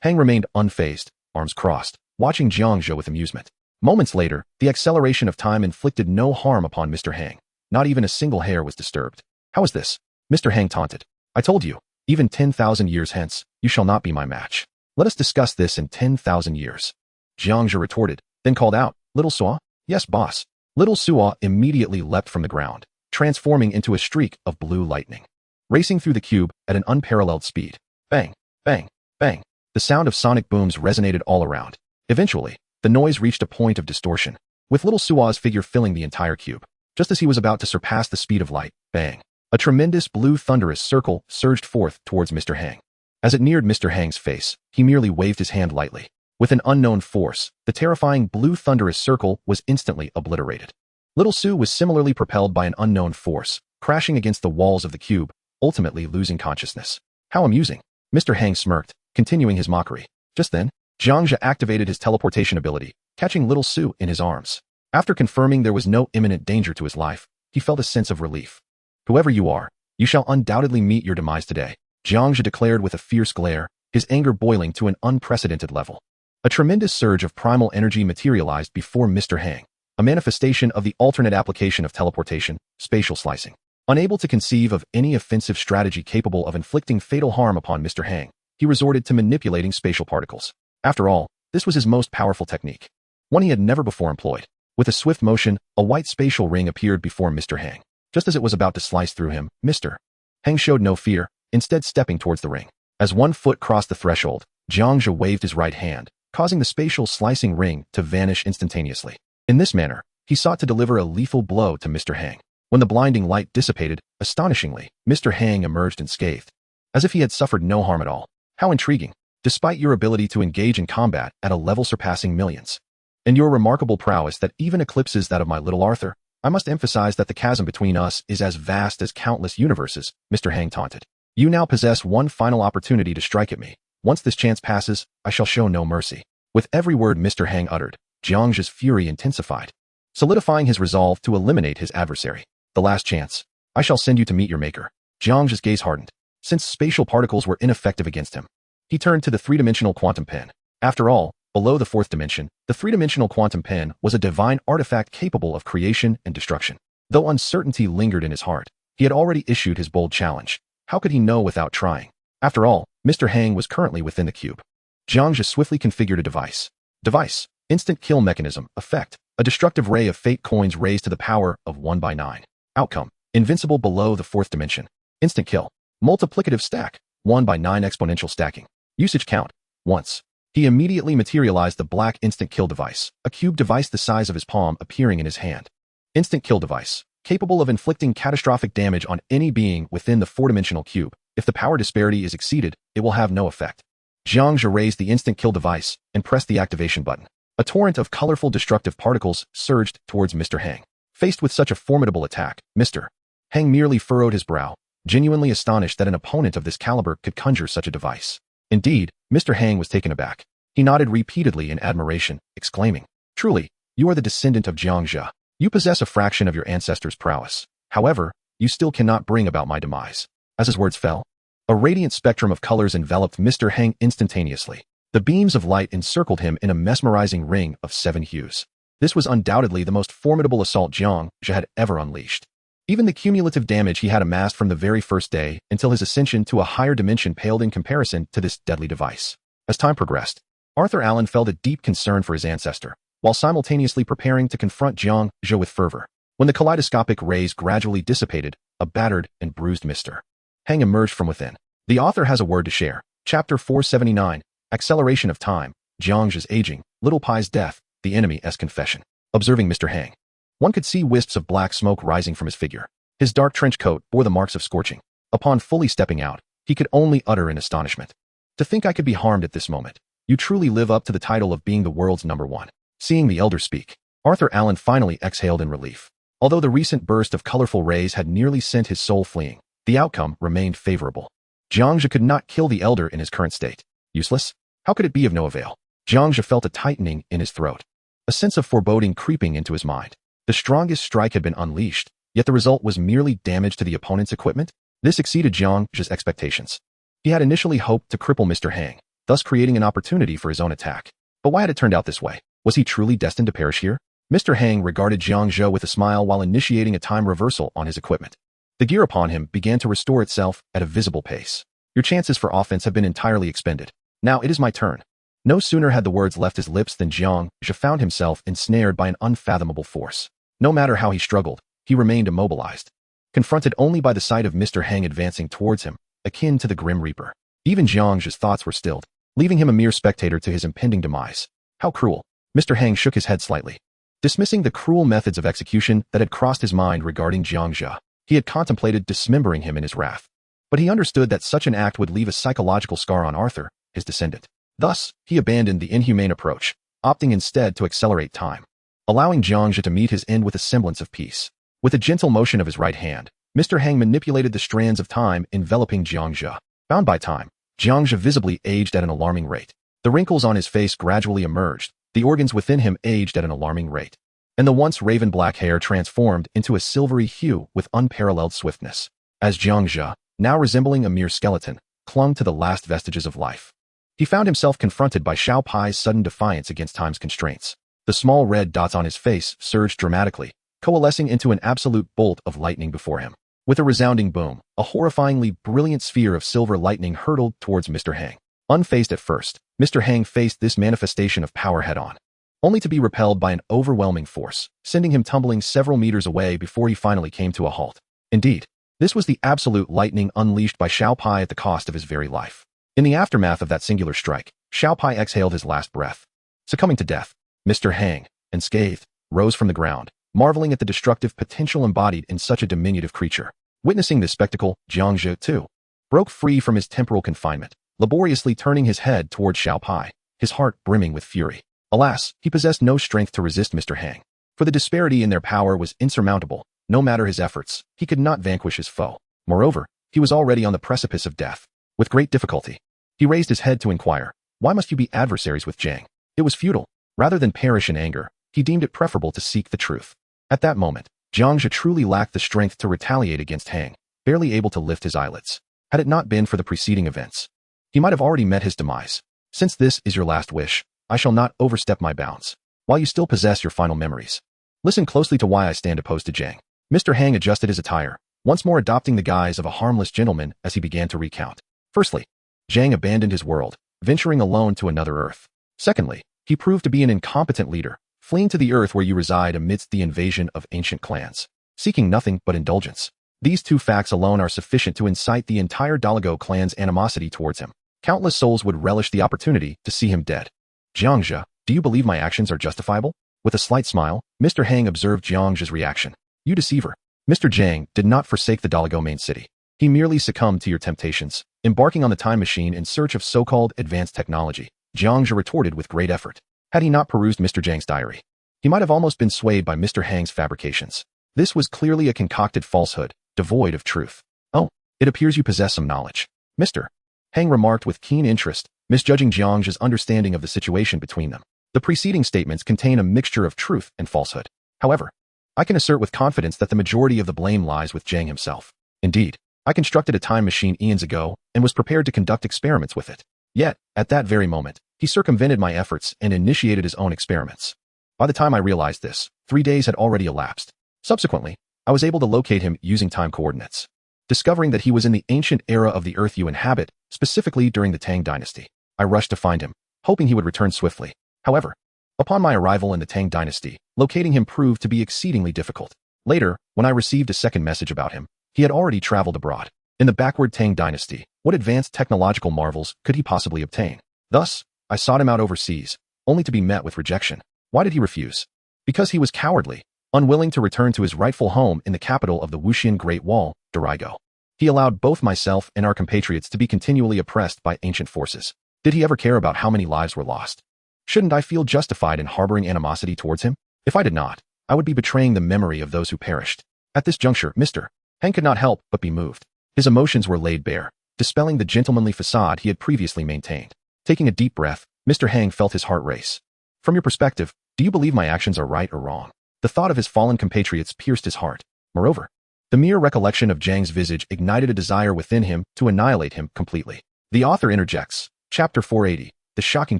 Hang remained unfazed, arms crossed, watching Jiang Zhe with amusement. Moments later, the acceleration of time inflicted no harm upon Mr. Hang. Not even a single hair was disturbed. How is this? Mr. Hang taunted. I told you, even 10,000 years hence, you shall not be my match. Let us discuss this in 10,000 years. Jiang Zhe retorted, then called out, Little Suo? Yes, boss. Little Suo immediately leapt from the ground, transforming into a streak of blue lightning, racing through the cube at an unparalleled speed. Bang, bang, bang. The sound of sonic booms resonated all around. Eventually, the noise reached a point of distortion, with Little Suo's figure filling the entire cube. Just as he was about to surpass the speed of light, bang, a tremendous blue thunderous circle surged forth towards Mr. Hang. As it neared Mr. Hang's face, he merely waved his hand lightly. With an unknown force, the terrifying blue thunderous circle was instantly obliterated. Little Sue was similarly propelled by an unknown force, crashing against the walls of the cube, ultimately losing consciousness. How amusing. Mr. Hang smirked, continuing his mockery. Just then, Jiang Zhe activated his teleportation ability, catching Little Sue in his arms. After confirming there was no imminent danger to his life, he felt a sense of relief. Whoever you are, you shall undoubtedly meet your demise today, Jiang Zhe declared with a fierce glare, his anger boiling to an unprecedented level. A tremendous surge of primal energy materialized before Mr. Hang, a manifestation of the alternate application of teleportation, spatial slicing. Unable to conceive of any offensive strategy capable of inflicting fatal harm upon Mr. Hang, he resorted to manipulating spatial particles. After all, this was his most powerful technique, one he had never before employed. With a swift motion, a white spatial ring appeared before Mr. Hang. Just as it was about to slice through him, Mr. Hang showed no fear, instead stepping towards the ring. As one foot crossed the threshold, Jiang Zhe waved his right hand, causing the spatial slicing ring to vanish instantaneously. In this manner, he sought to deliver a lethal blow to Mr. Hang. When the blinding light dissipated, astonishingly, Mr. Hang emerged unscathed, as if he had suffered no harm at all. How intriguing, despite your ability to engage in combat at a level surpassing millions, and your remarkable prowess that even eclipses that of my little Arthur, I must emphasize that the chasm between us is as vast as countless universes, Mr. Hang taunted. You now possess one final opportunity to strike at me. Once this chance passes, I shall show no mercy. With every word Mr. Hang uttered, Jiang Zhe's fury intensified, solidifying his resolve to eliminate his adversary. The last chance. I shall send you to meet your maker. Jiang Zhe's gaze hardened. Since spatial particles were ineffective against him, he turned to the three-dimensional quantum pen. After all, below the fourth dimension, the three-dimensional quantum pen was a divine artifact capable of creation and destruction. Though uncertainty lingered in his heart, he had already issued his bold challenge. How could he know without trying? After all, Mr. Hang was currently within the cube. Jiang Zhe swiftly configured a device. Device. Instant kill mechanism. Effect. A destructive ray of fate coins raised to the power of 1/9. Outcome. Invincible below the fourth dimension. Instant kill. Multiplicative stack. 1/9 exponential stacking. Usage count. Once. He immediately materialized the black instant kill device, a cube device the size of his palm appearing in his hand. Instant kill device. Capable of inflicting catastrophic damage on any being within the four-dimensional cube. If the power disparity is exceeded, it will have no effect. Jiang Zhe raised the instant kill device and pressed the activation button. A torrent of colorful destructive particles surged towards Mr. Hang. Faced with such a formidable attack, Mr. Hang merely furrowed his brow, genuinely astonished that an opponent of this caliber could conjure such a device. Indeed, Mr. Hang was taken aback. He nodded repeatedly in admiration, exclaiming, "Truly, you are the descendant of Jiang Zhe. You possess a fraction of your ancestors' prowess. However, you still cannot bring about my demise." As his words fell, a radiant spectrum of colors enveloped Mr. Hang instantaneously. The beams of light encircled him in a mesmerizing ring of 7 hues. This was undoubtedly the most formidable assault Jiang Zhe had ever unleashed. Even the cumulative damage he had amassed from the very first day until his ascension to a higher dimension paled in comparison to this deadly device. As time progressed, Arthur Allen felt a deep concern for his ancestor, while simultaneously preparing to confront Jiang Zhe with fervor. When the kaleidoscopic rays gradually dissipated, a battered and bruised Mr. Hang emerged from within. The author has a word to share. Chapter 479, Acceleration of Time, Jiang Zhe's aging, Little Pai's death, the enemy's confession. Observing Mr. Hang, one could see wisps of black smoke rising from his figure. His dark trench coat bore the marks of scorching. Upon fully stepping out, he could only utter in astonishment. To think I could be harmed at this moment. You truly live up to the title of being the world's #1. Seeing the elder speak, Arthur Allen finally exhaled in relief. Although the recent burst of colorful rays had nearly sent his soul fleeing, the outcome remained favorable. Jiang Zhe could not kill the elder in his current state. Useless? How could it be of no avail? Jiang Zhe felt a tightening in his throat. A sense of foreboding creeping into his mind. The strongest strike had been unleashed, yet the result was merely damage to the opponent's equipment. This exceeded Jiang Zhe's expectations. He had initially hoped to cripple Mr. Hang, thus creating an opportunity for his own attack. But why had it turned out this way? Was he truly destined to perish here? Mr. Hang regarded Jiang Zhe with a smile while initiating a time reversal on his equipment. The gear upon him began to restore itself at a visible pace. Your chances for offense have been entirely expended. Now it is my turn. No sooner had the words left his lips than Jiang Zhe found himself ensnared by an unfathomable force. No matter how he struggled, he remained immobilized, confronted only by the sight of Mr. Hang advancing towards him, akin to the Grim Reaper. Even Jiang Zhe's thoughts were stilled, leaving him a mere spectator to his impending demise. How cruel. Mr. Hang shook his head slightly, dismissing the cruel methods of execution that had crossed his mind regarding Jiang Zhe. He had contemplated dismembering him in his wrath, but he understood that such an act would leave a psychological scar on Arthur, his descendant. Thus, he abandoned the inhumane approach, opting instead to accelerate time, allowing Jiang Zhe to meet his end with a semblance of peace. With a gentle motion of his right hand, Mr. Hang manipulated the strands of time enveloping Jiang Zhe. Bound by time, Jiang Zhe visibly aged at an alarming rate. The wrinkles on his face gradually emerged, the organs within him aged at an alarming rate, and the once raven black hair transformed into a silvery hue with unparalleled swiftness. As Jiang Zhe, now resembling a mere skeleton, clung to the last vestiges of life, he found himself confronted by Xiao Pai's sudden defiance against time's constraints. The small red dots on his face surged dramatically, coalescing into an absolute bolt of lightning before him. With a resounding boom, a horrifyingly brilliant sphere of silver lightning hurtled towards Mr. Hang. Unfazed at first, Mr. Hang faced this manifestation of power head-on, only to be repelled by an overwhelming force, sending him tumbling several meters away before he finally came to a halt. Indeed, this was the absolute lightning unleashed by Xiao Pai at the cost of his very life. In the aftermath of that singular strike, Xiao Pai exhaled his last breath. Succumbing to death, Mr. Hang, unscathed, rose from the ground, marveling at the destructive potential embodied in such a diminutive creature. Witnessing this spectacle, Jiang Zhe, too, broke free from his temporal confinement, laboriously turning his head toward Xiao Pai, his heart brimming with fury. Alas, he possessed no strength to resist Mr. Hang, for the disparity in their power was insurmountable. No matter his efforts, he could not vanquish his foe. Moreover, he was already on the precipice of death. With great difficulty, he raised his head to inquire, "Why must you be adversaries with Jiang?" It was futile. Rather than perish in anger, he deemed it preferable to seek the truth. At that moment, Jiang Zhe truly lacked the strength to retaliate against Hang, barely able to lift his eyelids. Had it not been for the preceding events, he might have already met his demise. Since this is your last wish, I shall not overstep my bounds, while you still possess your final memories. Listen closely to why I stand opposed to Jiang. Mr. Hang adjusted his attire, once more adopting the guise of a harmless gentleman as he began to recount. Firstly, Jiang abandoned his world, venturing alone to another Earth. Secondly, he proved to be an incompetent leader, fleeing to the Earth where you reside amidst the invasion of ancient clans, seeking nothing but indulgence. These two facts alone are sufficient to incite the entire Dalago clan's animosity towards him. Countless souls would relish the opportunity to see him dead. Jiang Zhe, do you believe my actions are justifiable? With a slight smile, Mr. Hang observed Jiang Zhe's reaction. You deceiver. Mr. Jiang did not forsake the Dalago main city. He merely succumbed to your temptations, embarking on the time machine in search of so-called advanced technology. Jiang Zhe retorted with great effort. Had he not perused Mr. Jiang's diary, he might have almost been swayed by Mr. Hang's fabrications. This was clearly a concocted falsehood, devoid of truth. Oh, it appears you possess some knowledge. Mr. Hang remarked with keen interest, misjudging Jiang Zhe's understanding of the situation between them. The preceding statements contain a mixture of truth and falsehood. However, I can assert with confidence that the majority of the blame lies with Jiang himself. Indeed, I constructed a time machine eons ago and was prepared to conduct experiments with it. Yet, at that very moment, he circumvented my efforts and initiated his own experiments. By the time I realized this, 3 days had already elapsed. Subsequently, I was able to locate him using time coordinates, discovering that he was in the ancient era of the Earth you inhabit, specifically during the Tang dynasty. I rushed to find him, hoping he would return swiftly. However, upon my arrival in the Tang dynasty, locating him proved to be exceedingly difficult. Later, when I received a second message about him, he had already traveled abroad. In the backward Tang dynasty, what advanced technological marvels could he possibly obtain? Thus, I sought him out overseas, only to be met with rejection. Why did he refuse? Because he was cowardly, unwilling to return to his rightful home in the capital of the Wuxian Great Wall, Darigo. He allowed both myself and our compatriots to be continually oppressed by ancient forces. Did he ever care about how many lives were lost? Shouldn't I feel justified in harboring animosity towards him? If I did not, I would be betraying the memory of those who perished. At this juncture, Mr. Hang could not help but be moved. His emotions were laid bare, dispelling the gentlemanly facade he had previously maintained. Taking a deep breath, Mr. Hang felt his heart race. From your perspective, do you believe my actions are right or wrong? The thought of his fallen compatriots pierced his heart. Moreover, the mere recollection of Jiang's visage ignited a desire within him to annihilate him completely. The author interjects. Chapter 480. The shocking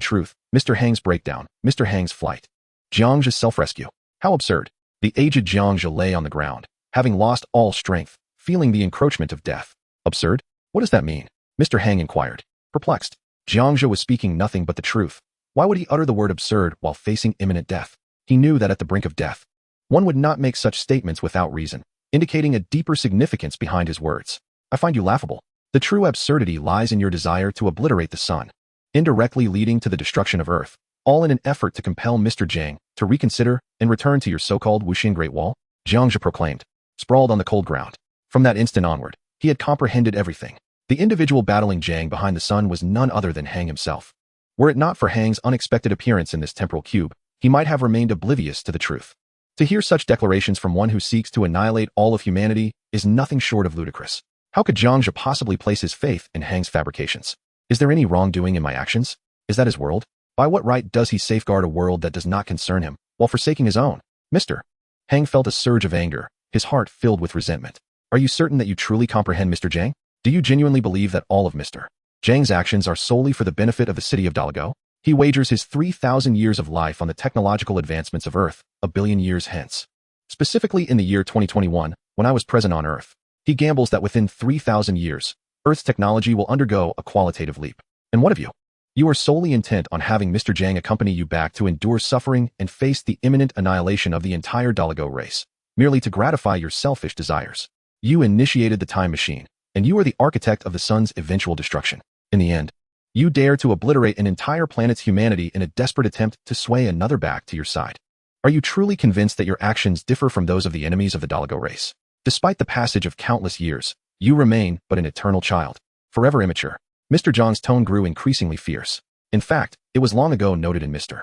truth. Mr. Hang's breakdown. Mr. Hang's flight. Jiang Zhe's self-rescue. How absurd. The aged Jiang Zhe lay on the ground, having lost all strength, feeling the encroachment of death. Absurd? What does that mean? Mr. Hang inquired. Perplexed. Jiang Zhe was speaking nothing but the truth. Why would he utter the word absurd while facing imminent death? He knew that at the brink of death, one would not make such statements without reason, indicating a deeper significance behind his words. I find you laughable. The true absurdity lies in your desire to obliterate the sun, indirectly leading to the destruction of Earth, all in an effort to compel Mr. Jiang to reconsider and return to your so-called Wuxian Great Wall, Jiang Zhe proclaimed, sprawled on the cold ground. From that instant onward, he had comprehended everything. The individual battling Jiang behind the sun was none other than Hang himself. Were it not for Hang's unexpected appearance in this temporal cube, he might have remained oblivious to the truth. To hear such declarations from one who seeks to annihilate all of humanity is nothing short of ludicrous. How could Jiang Zhe possibly place his faith in Hang's fabrications? Is there any wrongdoing in my actions? Is that his world? By what right does he safeguard a world that does not concern him, while forsaking his own? Mr. Hang felt a surge of anger, his heart filled with resentment. Are you certain that you truly comprehend Mr. Jiang? Do you genuinely believe that all of Mr. Jiang's actions are solely for the benefit of the city of Daligo? He wagers his 3,000 years of life on the technological advancements of Earth, a billion years hence. Specifically in the year 2021, when I was present on Earth, he gambles that within 3,000 years, Earth's technology will undergo a qualitative leap. And what of you? You are solely intent on having Mr. Jiang accompany you back to endure suffering and face the imminent annihilation of the entire Daligo race, merely to gratify your selfish desires. You initiated the time machine, and you are the architect of the sun's eventual destruction. In the end, you dare to obliterate an entire planet's humanity in a desperate attempt to sway another back to your side. Are you truly convinced that your actions differ from those of the enemies of the Daligo race? Despite the passage of countless years, you remain but an eternal child, forever immature. Mr. Jiang's tone grew increasingly fierce. In fact, it was long ago noted in Mr.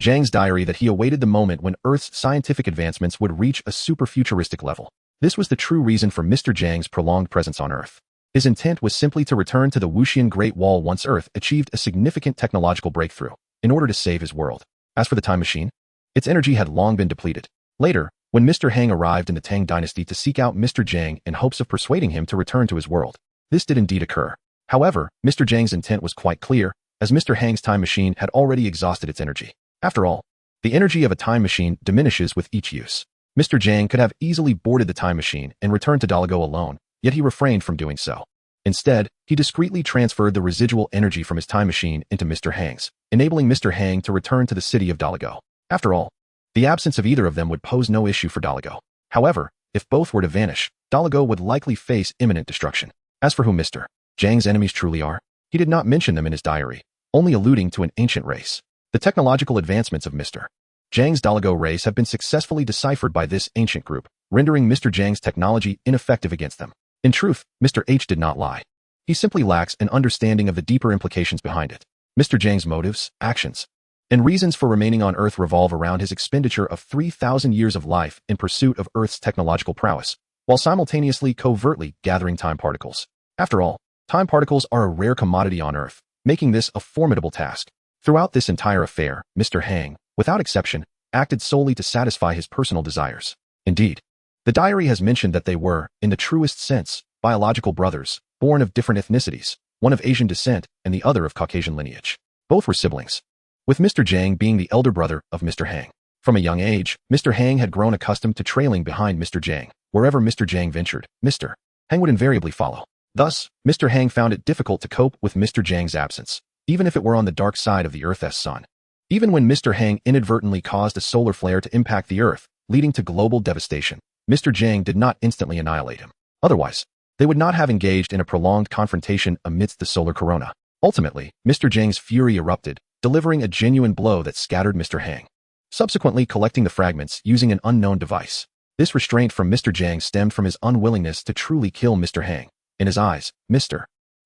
Jiang's diary that he awaited the moment when Earth's scientific advancements would reach a super-futuristic level. This was the true reason for Mr. Jiang's prolonged presence on Earth. His intent was simply to return to the Wuxian Great Wall once Earth achieved a significant technological breakthrough, in order to save his world. As for the time machine, its energy had long been depleted. Later, when Mr. Hang arrived in the Tang dynasty to seek out Mr. Jiang in hopes of persuading him to return to his world, this did indeed occur. However, Mr. Jiang's intent was quite clear, as Mr. Hang's time machine had already exhausted its energy. After all, the energy of a time machine diminishes with each use. Mr. Jiang could have easily boarded the time machine and returned to Daligo alone, yet he refrained from doing so. Instead, he discreetly transferred the residual energy from his time machine into Mr. Hang's, enabling Mr. Hang to return to the city of Daligo. After all, the absence of either of them would pose no issue for Daligo. However, if both were to vanish, Daligo would likely face imminent destruction. As for who Mr. Jiang's enemies truly are, he did not mention them in his diary, only alluding to an ancient race. The technological advancements of Mr. Jiang's Daligo race have been successfully deciphered by this ancient group, rendering Mr. Jiang's technology ineffective against them. In truth, Mr. H did not lie. He simply lacks an understanding of the deeper implications behind it. Mr. Jiang's motives, actions, and reasons for remaining on Earth revolve around his expenditure of 3,000 years of life in pursuit of Earth's technological prowess, while simultaneously covertly gathering time particles. After all, time particles are a rare commodity on Earth, making this a formidable task. Throughout this entire affair, Mr. Hang, without exception, acted solely to satisfy his personal desires. Indeed, the diary has mentioned that they were, in the truest sense, biological brothers, born of different ethnicities, one of Asian descent and the other of Caucasian lineage. Both were siblings, with Mr. Jiang being the elder brother of Mr. Hang. From a young age, Mr. Hang had grown accustomed to trailing behind Mr. Jiang. Wherever Mr. Jiang ventured, Mr. Hang would invariably follow. Thus, Mr. Hang found it difficult to cope with Mr. Jiang's absence. even if it were on the dark side of the Earth's sun. Even when Mr. Hang inadvertently caused a solar flare to impact the Earth, leading to global devastation, Mr. Jiang did not instantly annihilate him. Otherwise, they would not have engaged in a prolonged confrontation amidst the solar corona. Ultimately, Mr. Jiang's fury erupted, delivering a genuine blow that scattered Mr. Hang, subsequently collecting the fragments using an unknown device. This restraint from Mr. Jiang stemmed from his unwillingness to truly kill Mr. Hang. In his eyes, Mr.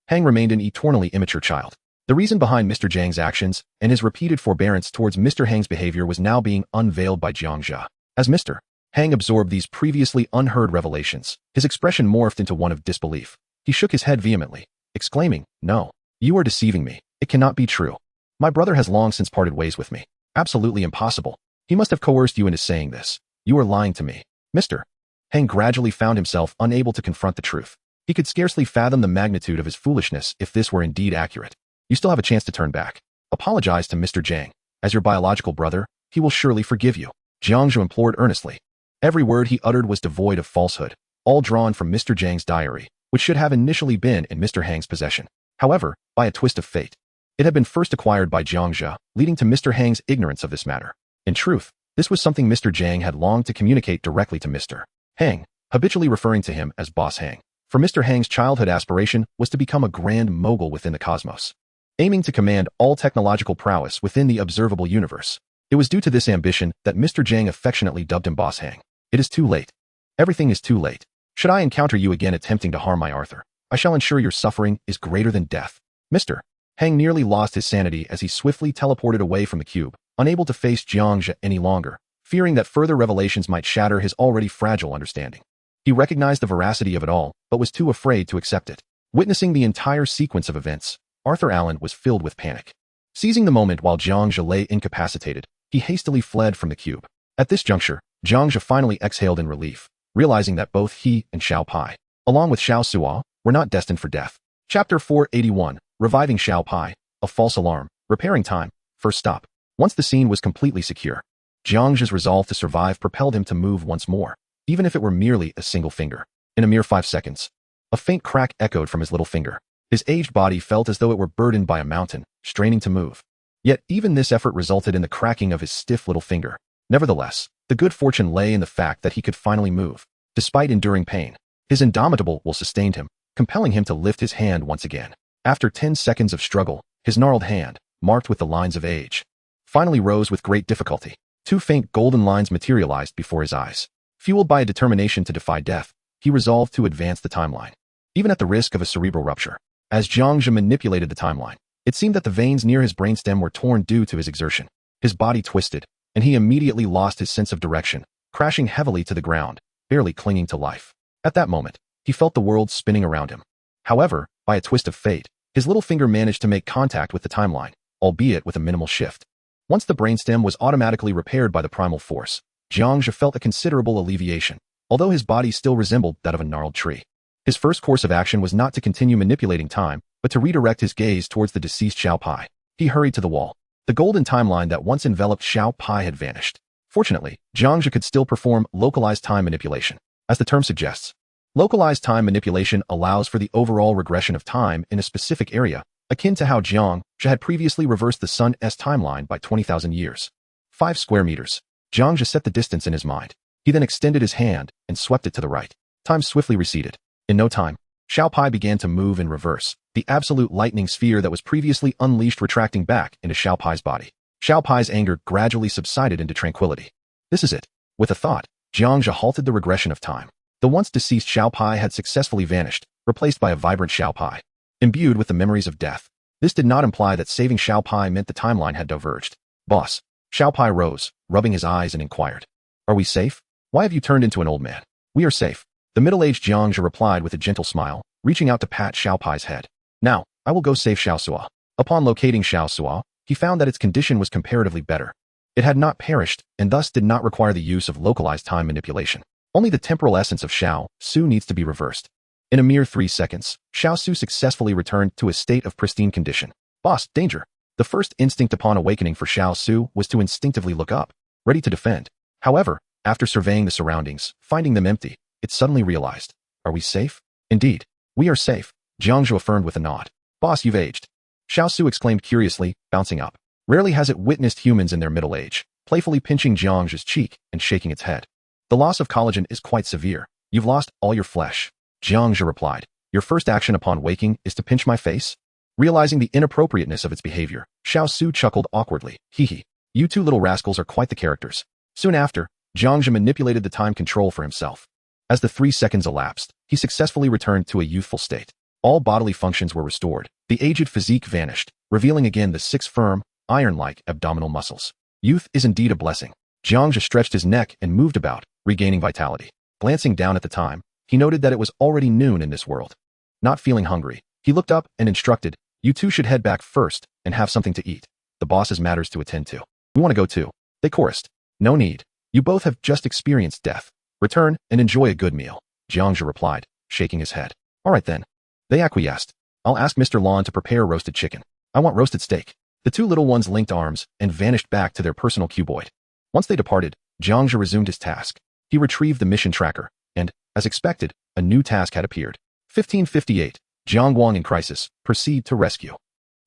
Hang remained an eternally immature child. The reason behind Mr. Jiang's actions and his repeated forbearance towards Mr. Hang's behavior was now being unveiled by Jiang Zhe. As Mr. Hang absorbed these previously unheard revelations, his expression morphed into one of disbelief. He shook his head vehemently, exclaiming, "No, you are deceiving me. It cannot be true. My brother has long since parted ways with me. Absolutely impossible. He must have coerced you into saying this. You are lying to me." Mr. Hang gradually found himself unable to confront the truth. He could scarcely fathom the magnitude of his foolishness if this were indeed accurate. "You still have a chance to turn back. Apologize to Mr. Jiang. As your biological brother, he will surely forgive you," Jiang Zhe implored earnestly. Every word he uttered was devoid of falsehood, all drawn from Mr. Jiang's diary, which should have initially been in Mr. Hang's possession. However, by a twist of fate, it had been first acquired by Jiang Zhe, leading to Mr. Hang's ignorance of this matter. In truth, this was something Mr. Jiang had longed to communicate directly to Mr. Hang, habitually referring to him as Boss Hang. For Mr. Hang's childhood aspiration was to become a grand mogul within the cosmos, aiming to command all technological prowess within the observable universe. It was due to this ambition that Mr. Jiang affectionately dubbed him Boss Hang. "It is too late. Everything is too late. Should I encounter you again attempting to harm my Arthur, I shall ensure your suffering is greater than death." Mr. Hang nearly lost his sanity as he swiftly teleported away from the cube, unable to face Jiang Zhe any longer, fearing that further revelations might shatter his already fragile understanding. He recognized the veracity of it all, but was too afraid to accept it. Witnessing the entire sequence of events, Arthur Allen was filled with panic. Seizing the moment while Jiang Zhe lay incapacitated, he hastily fled from the cube. At this juncture, Jiang Zhe finally exhaled in relief, realizing that both he and Xiao Pai, along with Xiao Suo, were not destined for death. Chapter 481, Reviving Xiao Pai, A False Alarm, Repairing Time, First Stop. Once the scene was completely secure, Jiang Zhe's resolve to survive propelled him to move once more, even if it were merely a single finger. In a mere 5 seconds, a faint crack echoed from his little finger. His aged body felt as though it were burdened by a mountain, straining to move. Yet even this effort resulted in the cracking of his stiff little finger. Nevertheless, the good fortune lay in the fact that he could finally move. Despite enduring pain, his indomitable will sustained him, compelling him to lift his hand once again. After 10 seconds of struggle, his gnarled hand, marked with the lines of age, finally rose with great difficulty. 2 faint golden lines materialized before his eyes. Fueled by a determination to defy death, he resolved to advance the timeline, even at the risk of a cerebral rupture. As Jiang Zhe manipulated the timeline, it seemed that the veins near his brainstem were torn due to his exertion. His body twisted, and he immediately lost his sense of direction, crashing heavily to the ground, barely clinging to life. At that moment, he felt the world spinning around him. However, by a twist of fate, his little finger managed to make contact with the timeline, albeit with a minimal shift. Once the brainstem was automatically repaired by the primal force, Jiang Zhe felt a considerable alleviation, although his body still resembled that of a gnarled tree. His first course of action was not to continue manipulating time, but to redirect his gaze towards the deceased Xiao Pai. He hurried to the wall. The golden timeline that once enveloped Xiao Pai had vanished. Fortunately, Jiang Zhe could still perform localized time manipulation. As the term suggests, localized time manipulation allows for the overall regression of time in a specific area, akin to how Jiang Zhe had previously reversed the Sun's timeline by 20,000 years. 5 square meters. Jiang Zhe set the distance in his mind. He then extended his hand and swept it to the right. Time swiftly receded. In no time, Xiao Pai began to move in reverse, the absolute lightning sphere that was previously unleashed retracting back into Xiao Pai's body. Xiao Pai's anger gradually subsided into tranquility. This is it. With a thought, Jiang Zhe halted the regression of time. The once deceased Xiao Pai had successfully vanished, replaced by a vibrant Xiao Pai, imbued with the memories of death. This did not imply that saving Xiao Pai meant the timeline had diverged. "Boss." Xiao Pai rose, rubbing his eyes and inquired. "Are we safe? Why have you turned into an old man?" "We are safe," the middle-aged Jiang Zhe replied with a gentle smile, reaching out to pat Xiao Pai's head. "Now, I will go save Xiao Suo." Upon locating Xiao Suo, he found that its condition was comparatively better. It had not perished, and thus did not require the use of localized time manipulation. Only the temporal essence of Xiao Su needs to be reversed. In a mere 3 seconds, Xiao Su successfully returned to a state of pristine condition. "Boss, danger." The first instinct upon awakening for Xiao Su was to instinctively look up, ready to defend. However, after surveying the surroundings, finding them empty, it suddenly realized, "Are we safe?" "Indeed, we are safe," Jiang Zhe affirmed with a nod. "Boss, you've aged." Xiao Su exclaimed curiously, bouncing up. Rarely has it witnessed humans in their middle age, playfully pinching Jiang Zhe's cheek and shaking its head. The loss of collagen is quite severe. You've lost all your flesh. Jiang Zhe replied. Your first action upon waking is to pinch my face? Realizing the inappropriateness of its behavior, Xiao Su chuckled awkwardly. Hee hee. You two little rascals are quite the characters. Soon after, Jiang Zhe manipulated the time control for himself. As the 3 seconds elapsed, he successfully returned to a youthful state. All bodily functions were restored. The aged physique vanished, revealing again the 6 firm, iron-like abdominal muscles. Youth is indeed a blessing. Jiang Zhe stretched his neck and moved about, regaining vitality. Glancing down at the time, he noted that it was already noon in this world. Not feeling hungry, he looked up and instructed, you two should head back first and have something to eat. The boss has matters to attend to. We want to go too. They chorused. No need. You both have just experienced death. Return and enjoy a good meal. Jiang Zhe replied, shaking his head. All right then. They acquiesced. I'll ask Mr. Lon to prepare roasted chicken. I want roasted steak. The 2 little ones linked arms and vanished back to their personal cuboid. Once they departed, Jiang Zhe resumed his task. He retrieved the mission tracker, and, as expected, a new task had appeared. 1558. Jiang Guang in crisis. Proceed to rescue.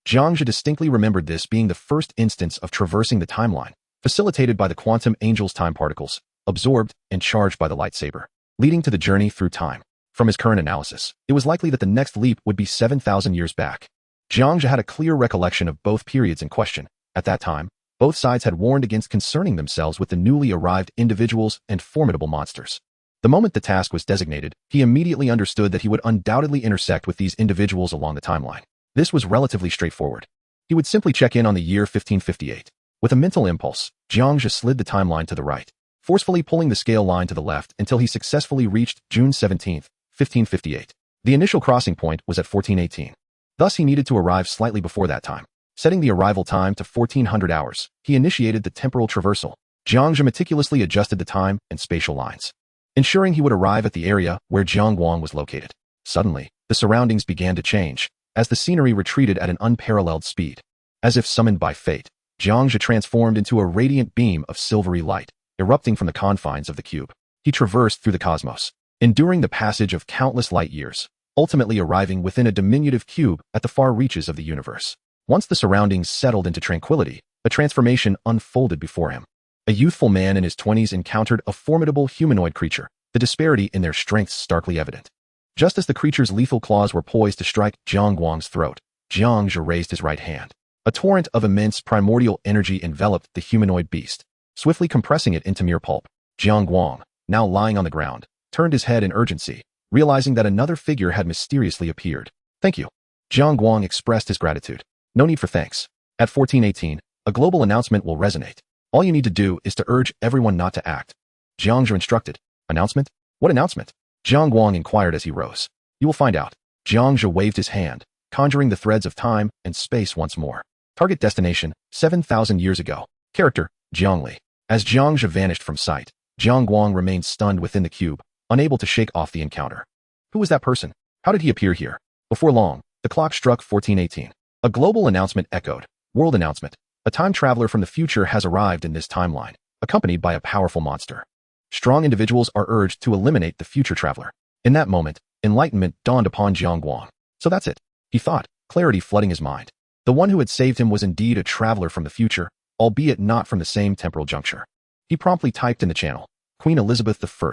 Jiang Zhe distinctly remembered this being the first instance of traversing the timeline, facilitated by the quantum angel's time particles, absorbed and charged by the lightsaber, leading to the journey through time. From his current analysis, it was likely that the next leap would be 7,000 years back. Jiang Zhe had a clear recollection of both periods in question. At that time, both sides had warned against concerning themselves with the newly arrived individuals and formidable monsters. The moment the task was designated, he immediately understood that he would undoubtedly intersect with these individuals along the timeline. This was relatively straightforward. He would simply check in on the year 1558. With a mental impulse, Jiang Zhe slid the timeline to the right, forcefully pulling the scale line to the left until he successfully reached June 17, 1558. The initial crossing point was at 1418. Thus he needed to arrive slightly before that time. Setting the arrival time to 1400 hours, he initiated the temporal traversal. Jiang Zhe meticulously adjusted the time and spatial lines, ensuring he would arrive at the area where Jiang Guang was located. Suddenly, the surroundings began to change, as the scenery retreated at an unparalleled speed. As if summoned by fate, Jiang Zhe transformed into a radiant beam of silvery light, erupting from the confines of the cube. He traversed through the cosmos, enduring the passage of countless light years, ultimately arriving within a diminutive cube at the far reaches of the universe. Once the surroundings settled into tranquility, a transformation unfolded before him. A youthful man in his 20s encountered a formidable humanoid creature, the disparity in their strengths starkly evident. Just as the creature's lethal claws were poised to strike Jiang Guang's throat, Jiang Zhe raised his right hand. A torrent of immense primordial energy enveloped the humanoid beast, swiftly compressing it into mere pulp. Jiang Guang, now lying on the ground, turned his head in urgency, realizing that another figure had mysteriously appeared. Thank you. Jiang Guang expressed his gratitude. No need for thanks. At 1418, a global announcement will resonate. All you need to do is to urge everyone not to act. Jiang Zhe instructed. Announcement? What announcement? Jiang Guang inquired as he rose. You will find out. Jiang Zhe waved his hand, conjuring the threads of time and space once more. Target destination, 7,000 years ago. Character, Jiang Li. As Jiang Zhe vanished from sight, Jiang Guang remained stunned within the cube, unable to shake off the encounter. Who was that person? How did he appear here? Before long, the clock struck 1418. A global announcement echoed. World announcement. A time traveler from the future has arrived in this timeline, accompanied by a powerful monster. Strong individuals are urged to eliminate the future traveler. In that moment, enlightenment dawned upon Jiang Guang. So that's it, he thought, clarity flooding his mind. The one who had saved him was indeed a traveler from the future, albeit not from the same temporal juncture. He promptly typed in the channel. Queen Elizabeth I.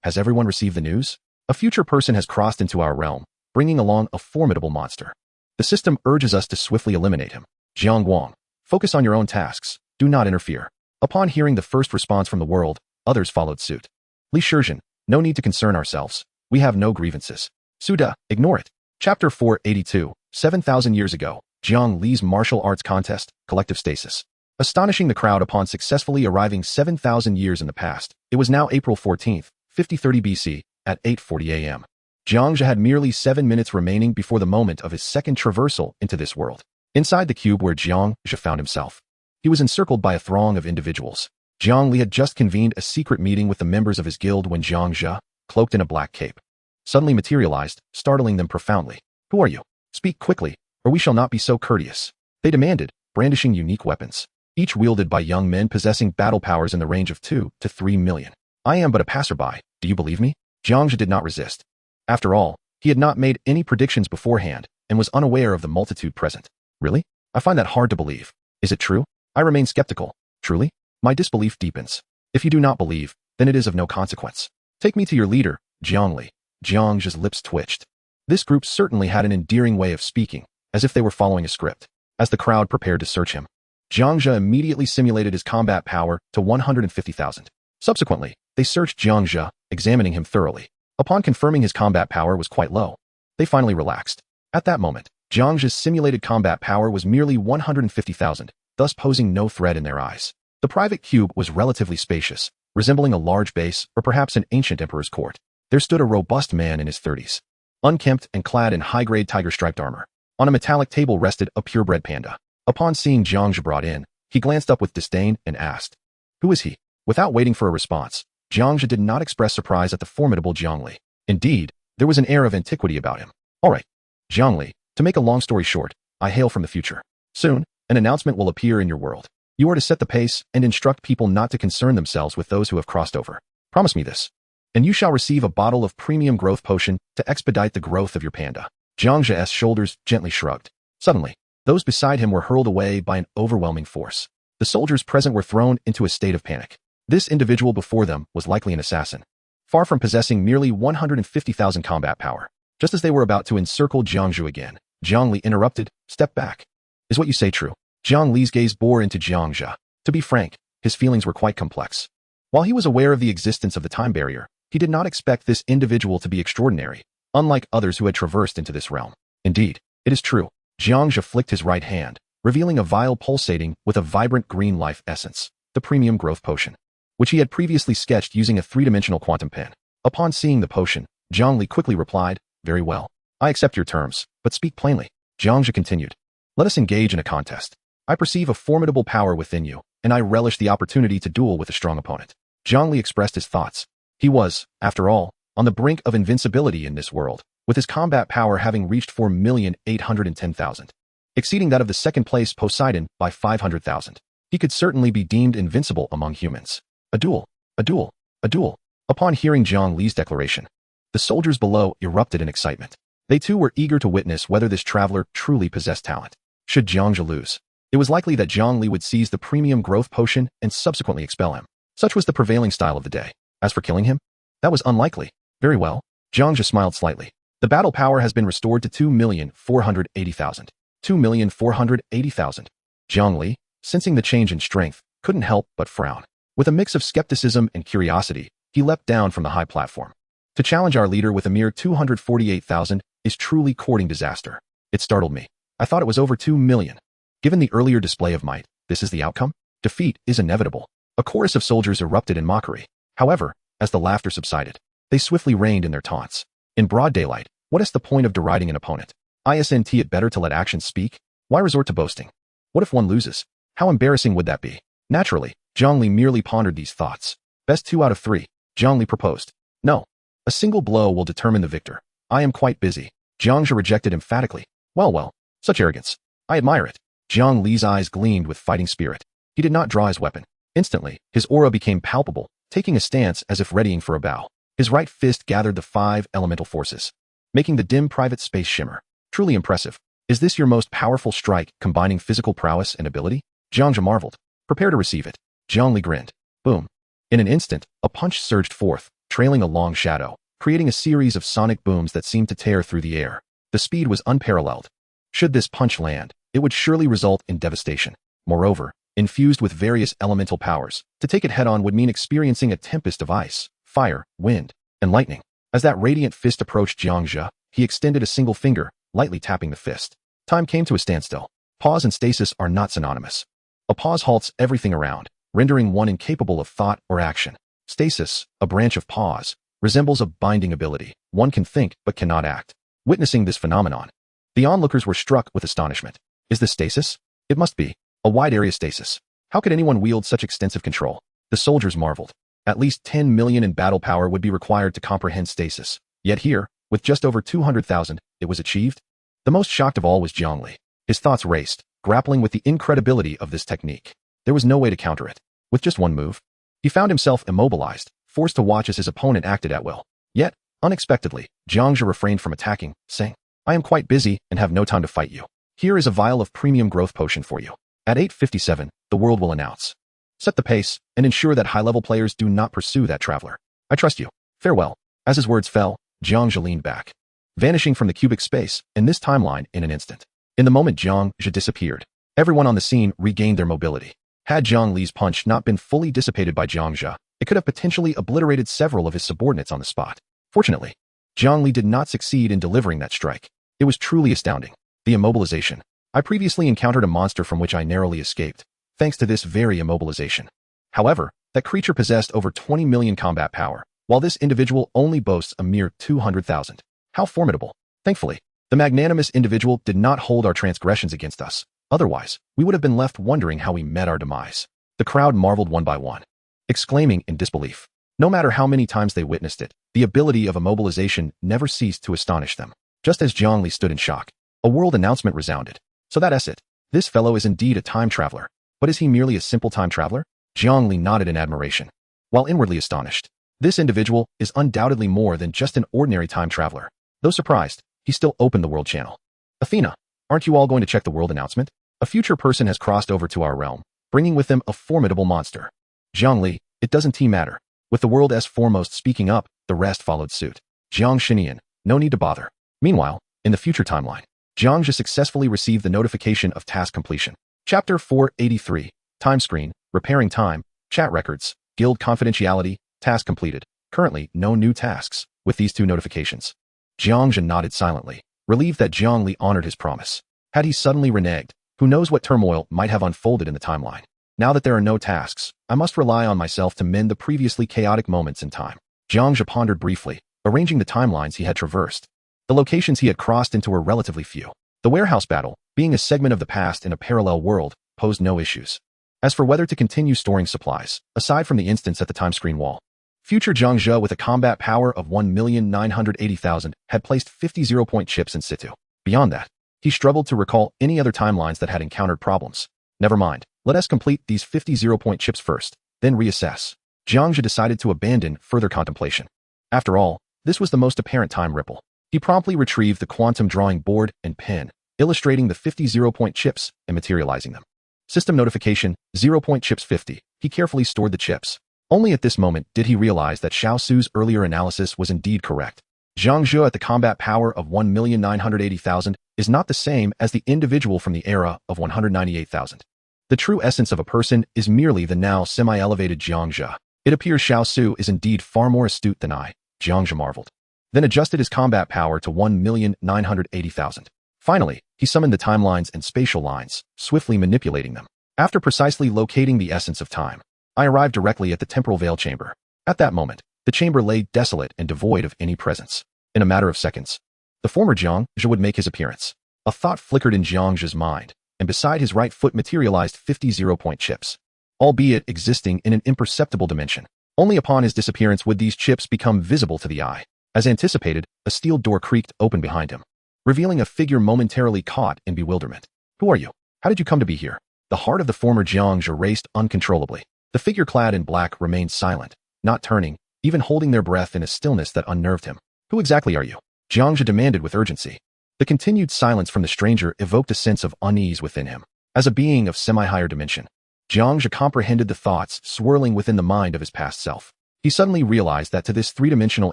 Has everyone received the news? A future person has crossed into our realm, bringing along a formidable monster. The system urges us to swiftly eliminate him. Jiang Guang, focus on your own tasks. Do not interfere. Upon hearing the first response from the world, others followed suit. Li Shizhen, no need to concern ourselves. We have no grievances. Suda, ignore it. Chapter 482, 7,000 years ago, Jiang Li's martial arts contest, collective stasis. Astonishing the crowd upon successfully arriving 7,000 years in the past, it was now April 14th, 5030 BC, at 8:40 a.m. Jiang Zhe had merely 7 minutes remaining before the moment of his second traversal into this world. Inside the cube where Jiang Zhe found himself, he was encircled by a throng of individuals. Jiang Li had just convened a secret meeting with the members of his guild when Jiang Zhe, cloaked in a black cape, suddenly materialized, startling them profoundly. Who are you? Speak quickly, or we shall not be so courteous. They demanded, brandishing unique weapons, each wielded by young men possessing battle powers in the range of 2 to 3 million. I am but a passerby, do you believe me? Jiang Zhe did not resist. After all, he had not made any predictions beforehand and was unaware of the multitude present. Really? I find that hard to believe. Is it true? I remain skeptical. Truly? My disbelief deepens. If you do not believe, then it is of no consequence. Take me to your leader, Jiang Li. Jiang Zhe's lips twitched. This group certainly had an endearing way of speaking, as if they were following a script. As the crowd prepared to search him, Jiang Zhe immediately simulated his combat power to 150,000. Subsequently, they searched Jiang Zhe, examining him thoroughly. Upon confirming his combat power was quite low, they finally relaxed. At that moment, Jiang Zhe's simulated combat power was merely 150,000, thus posing no threat in their eyes. The private cube was relatively spacious, resembling a large base or perhaps an ancient emperor's court. There stood a robust man in his 30s, unkempt and clad in high-grade tiger-striped armor. On a metallic table rested a purebred panda. Upon seeing Jiang Zhe brought in, he glanced up with disdain and asked, "Who is he?" Without waiting for a response, Jiang Zhe did not express surprise at the formidable Jiang Li. Indeed, there was an air of antiquity about him. "All right, Jiang Li, to make a long story short, I hail from the future. Soon, an announcement will appear in your world. You are to set the pace and instruct people not to concern themselves with those who have crossed over. Promise me this. And you shall receive a bottle of premium growth potion to expedite the growth of your panda." Jiang Zhe's shoulders gently shrugged. Suddenly, those beside him were hurled away by an overwhelming force. The soldiers present were thrown into a state of panic. This individual before them was likely an assassin, far from possessing merely 150,000 combat power. Just as they were about to encircle Jiang Zhe again, Jiang Li interrupted, "Step back. Is what you say true?" Jiang Li's gaze bore into Jiang Zhe. To be frank, his feelings were quite complex. While he was aware of the existence of the time barrier, he did not expect this individual to be extraordinary, unlike others who had traversed into this realm. Indeed, it is true. Jiang Zhe flicked his right hand, revealing a vial pulsating with a vibrant green life essence, the premium growth potion, which he had previously sketched using a three-dimensional quantum pen. Upon seeing the potion, Jiang Li quickly replied, "Very well. I accept your terms, but speak plainly." Jiang Zhe continued, "Let us engage in a contest. I perceive a formidable power within you, and I relish the opportunity to duel with a strong opponent." Jiang Li expressed his thoughts. He was, after all, on the brink of invincibility in this world, with his combat power having reached 4,810,000, exceeding that of the second-place Poseidon by 500,000. He could certainly be deemed invincible among humans. A duel, a duel, a duel. Upon hearing Jiang Li's declaration, the soldiers below erupted in excitement. They too were eager to witness whether this traveler truly possessed talent. Should Jiang Zhe lose, it was likely that Jiang Li would seize the premium growth potion and subsequently expel him. Such was the prevailing style of the day. As for killing him, that was unlikely. Very well. Jiang Zhe smiled slightly. The battle power has been restored to 2,480,000. 2,480,000. Jiang Li, sensing the change in strength, couldn't help but frown. With a mix of skepticism and curiosity, he leapt down from the high platform. To challenge our leader with a mere 248,000 is truly courting disaster. It startled me. I thought it was over 2 million. Given the earlier display of might, this is the outcome? Defeat is inevitable. A chorus of soldiers erupted in mockery. However, as the laughter subsided, they swiftly reined in their taunts. In broad daylight, what is the point of deriding an opponent? Isn't it better to let actions speak? Why resort to boasting? What if one loses? How embarrassing would that be? Naturally, Jiang Li merely pondered these thoughts. Best 2 out of 3, Jiang Li proposed. No. A single blow will determine the victor. I am quite busy. Jiang Zhe rejected emphatically. Well, such arrogance. I admire it. Jiang Li's eyes gleamed with fighting spirit. He did not draw his weapon. Instantly, his aura became palpable, taking a stance as if readying for a bow. His right fist gathered the 5 elemental forces, making the dim private space shimmer. Truly impressive. Is this your most powerful strike, combining physical prowess and ability? Jiang Zhe marveled. Prepare to receive it. Jiang Li grinned. Boom. In an instant, a punch surged forth, trailing a long shadow, creating a series of sonic booms that seemed to tear through the air. The speed was unparalleled. Should this punch land, it would surely result in devastation. Moreover, infused with various elemental powers, to take it head-on would mean experiencing a tempest of ice, fire, wind, and lightning. As that radiant fist approached Jiang Zhe, he extended a single finger, lightly tapping the fist. Time came to a standstill. Pause and stasis are not synonymous. A pause halts everything around, rendering one incapable of thought or action. Stasis, a branch of pause, resembles a binding ability. One can think but cannot act. Witnessing this phenomenon, the onlookers were struck with astonishment. Is this stasis? It must be. A wide area stasis. How could anyone wield such extensive control? The soldiers marveled. At least 10 million in battle power would be required to comprehend stasis. Yet here, with just over 200,000, it was achieved? The most shocked of all was Jiang Li. His thoughts raced, grappling with the incredibility of this technique. There was no way to counter it. With just one move, he found himself immobilized, forced to watch as his opponent acted at will. Yet, unexpectedly, Jiang Zhe refrained from attacking, saying, "I am quite busy and have no time to fight you." Here is a vial of premium growth potion for you. At 8:57, the world will announce. Set the pace and ensure that high-level players do not pursue that traveler. I trust you. Farewell. As his words fell, Jiang Zhe leaned back, vanishing from the cubic space in this timeline in an instant. In the moment Jiang Zhe disappeared, everyone on the scene regained their mobility. Had Jiang Li's punch not been fully dissipated by Jiang Zhe, it could have potentially obliterated several of his subordinates on the spot. Fortunately, Jiang Li did not succeed in delivering that strike. It was truly astounding. The immobilization. I previously encountered a monster from which I narrowly escaped, thanks to this very immobilization. However, that creature possessed over 20 million combat power, while this individual only boasts a mere 200,000. How formidable. Thankfully, the magnanimous individual did not hold our transgressions against us. Otherwise, we would have been left wondering how we met our demise. The crowd marveled one by one, exclaiming in disbelief. No matter how many times they witnessed it, the ability of immobilization never ceased to astonish them. Just as Jiang Li stood in shock, a world announcement resounded. So that's it. This fellow is indeed a time traveler. But is he merely a simple time traveler? Jiang Li nodded in admiration, while inwardly astonished. This individual is undoubtedly more than just an ordinary time traveler. Though surprised, he still opened the world channel. Athena, aren't you all going to check the world announcement? A future person has crossed over to our realm, bringing with them a formidable monster. Jiang Li, it doesn't matter. With the world as foremost speaking up, the rest followed suit. Jiang Shinian, no need to bother. Meanwhile, in the future timeline, Jiang Zhe successfully received the notification of task completion. Chapter 483, Time Screen, Repairing Time, Chat Records, Guild Confidentiality, Task Completed. Currently, no new tasks. With these two notifications, Jiang Zhe nodded silently, relieved that Jiang Li honored his promise. Had he suddenly reneged, who knows what turmoil might have unfolded in the timeline. Now that there are no tasks, I must rely on myself to mend the previously chaotic moments in time. Jiang Zhe pondered briefly, arranging the timelines he had traversed. The locations he had crossed into were relatively few. The warehouse battle, being a segment of the past in a parallel world, posed no issues. As for whether to continue storing supplies, aside from the instance at the time screen wall, future Jiang Zhe with a combat power of 1,980,000 had placed 50 zero-point chips in situ. Beyond that, he struggled to recall any other timelines that had encountered problems. Never mind, let us complete these 50 zero-point chips first, then reassess. Jiang Zhe decided to abandon further contemplation. After all, this was the most apparent time ripple. He promptly retrieved the quantum drawing board and pen, illustrating the 50 zero-point chips and materializing them. System notification, 0-point chips 50. He carefully stored the chips. Only at this moment did he realize that Xiao Su's earlier analysis was indeed correct. Jiang Zhe at the combat power of 1,980,000 is not the same as the individual from the era of 198,000. The true essence of a person is merely the now semi-elevated Jiang Zhe. It appears Xiao Su is indeed far more astute than I, Jiang Zhe marveled. Then adjusted his combat power to 1,980,000. Finally, he summoned the timelines and spatial lines, swiftly manipulating them. After precisely locating the essence of time, I arrived directly at the temporal veil chamber. At that moment, the chamber lay desolate and devoid of any presence. In a matter of seconds, the former Jiang Zhe would make his appearance. A thought flickered in Jiang Zhe's mind, and beside his right foot materialized 50 zero-point chips, albeit existing in an imperceptible dimension. Only upon his disappearance would these chips become visible to the eye. As anticipated, a steel door creaked open behind him, revealing a figure momentarily caught in bewilderment. Who are you? How did you come to be here? The heart of the former Jiang Zhe raced uncontrollably. The figure clad in black remained silent, not turning, even holding their breath in a stillness that unnerved him. Who exactly are you? Jiang Zhe demanded with urgency. The continued silence from the stranger evoked a sense of unease within him. As a being of semi-higher dimension, Jiang Zhe comprehended the thoughts swirling within the mind of his past self. He suddenly realized that to this three-dimensional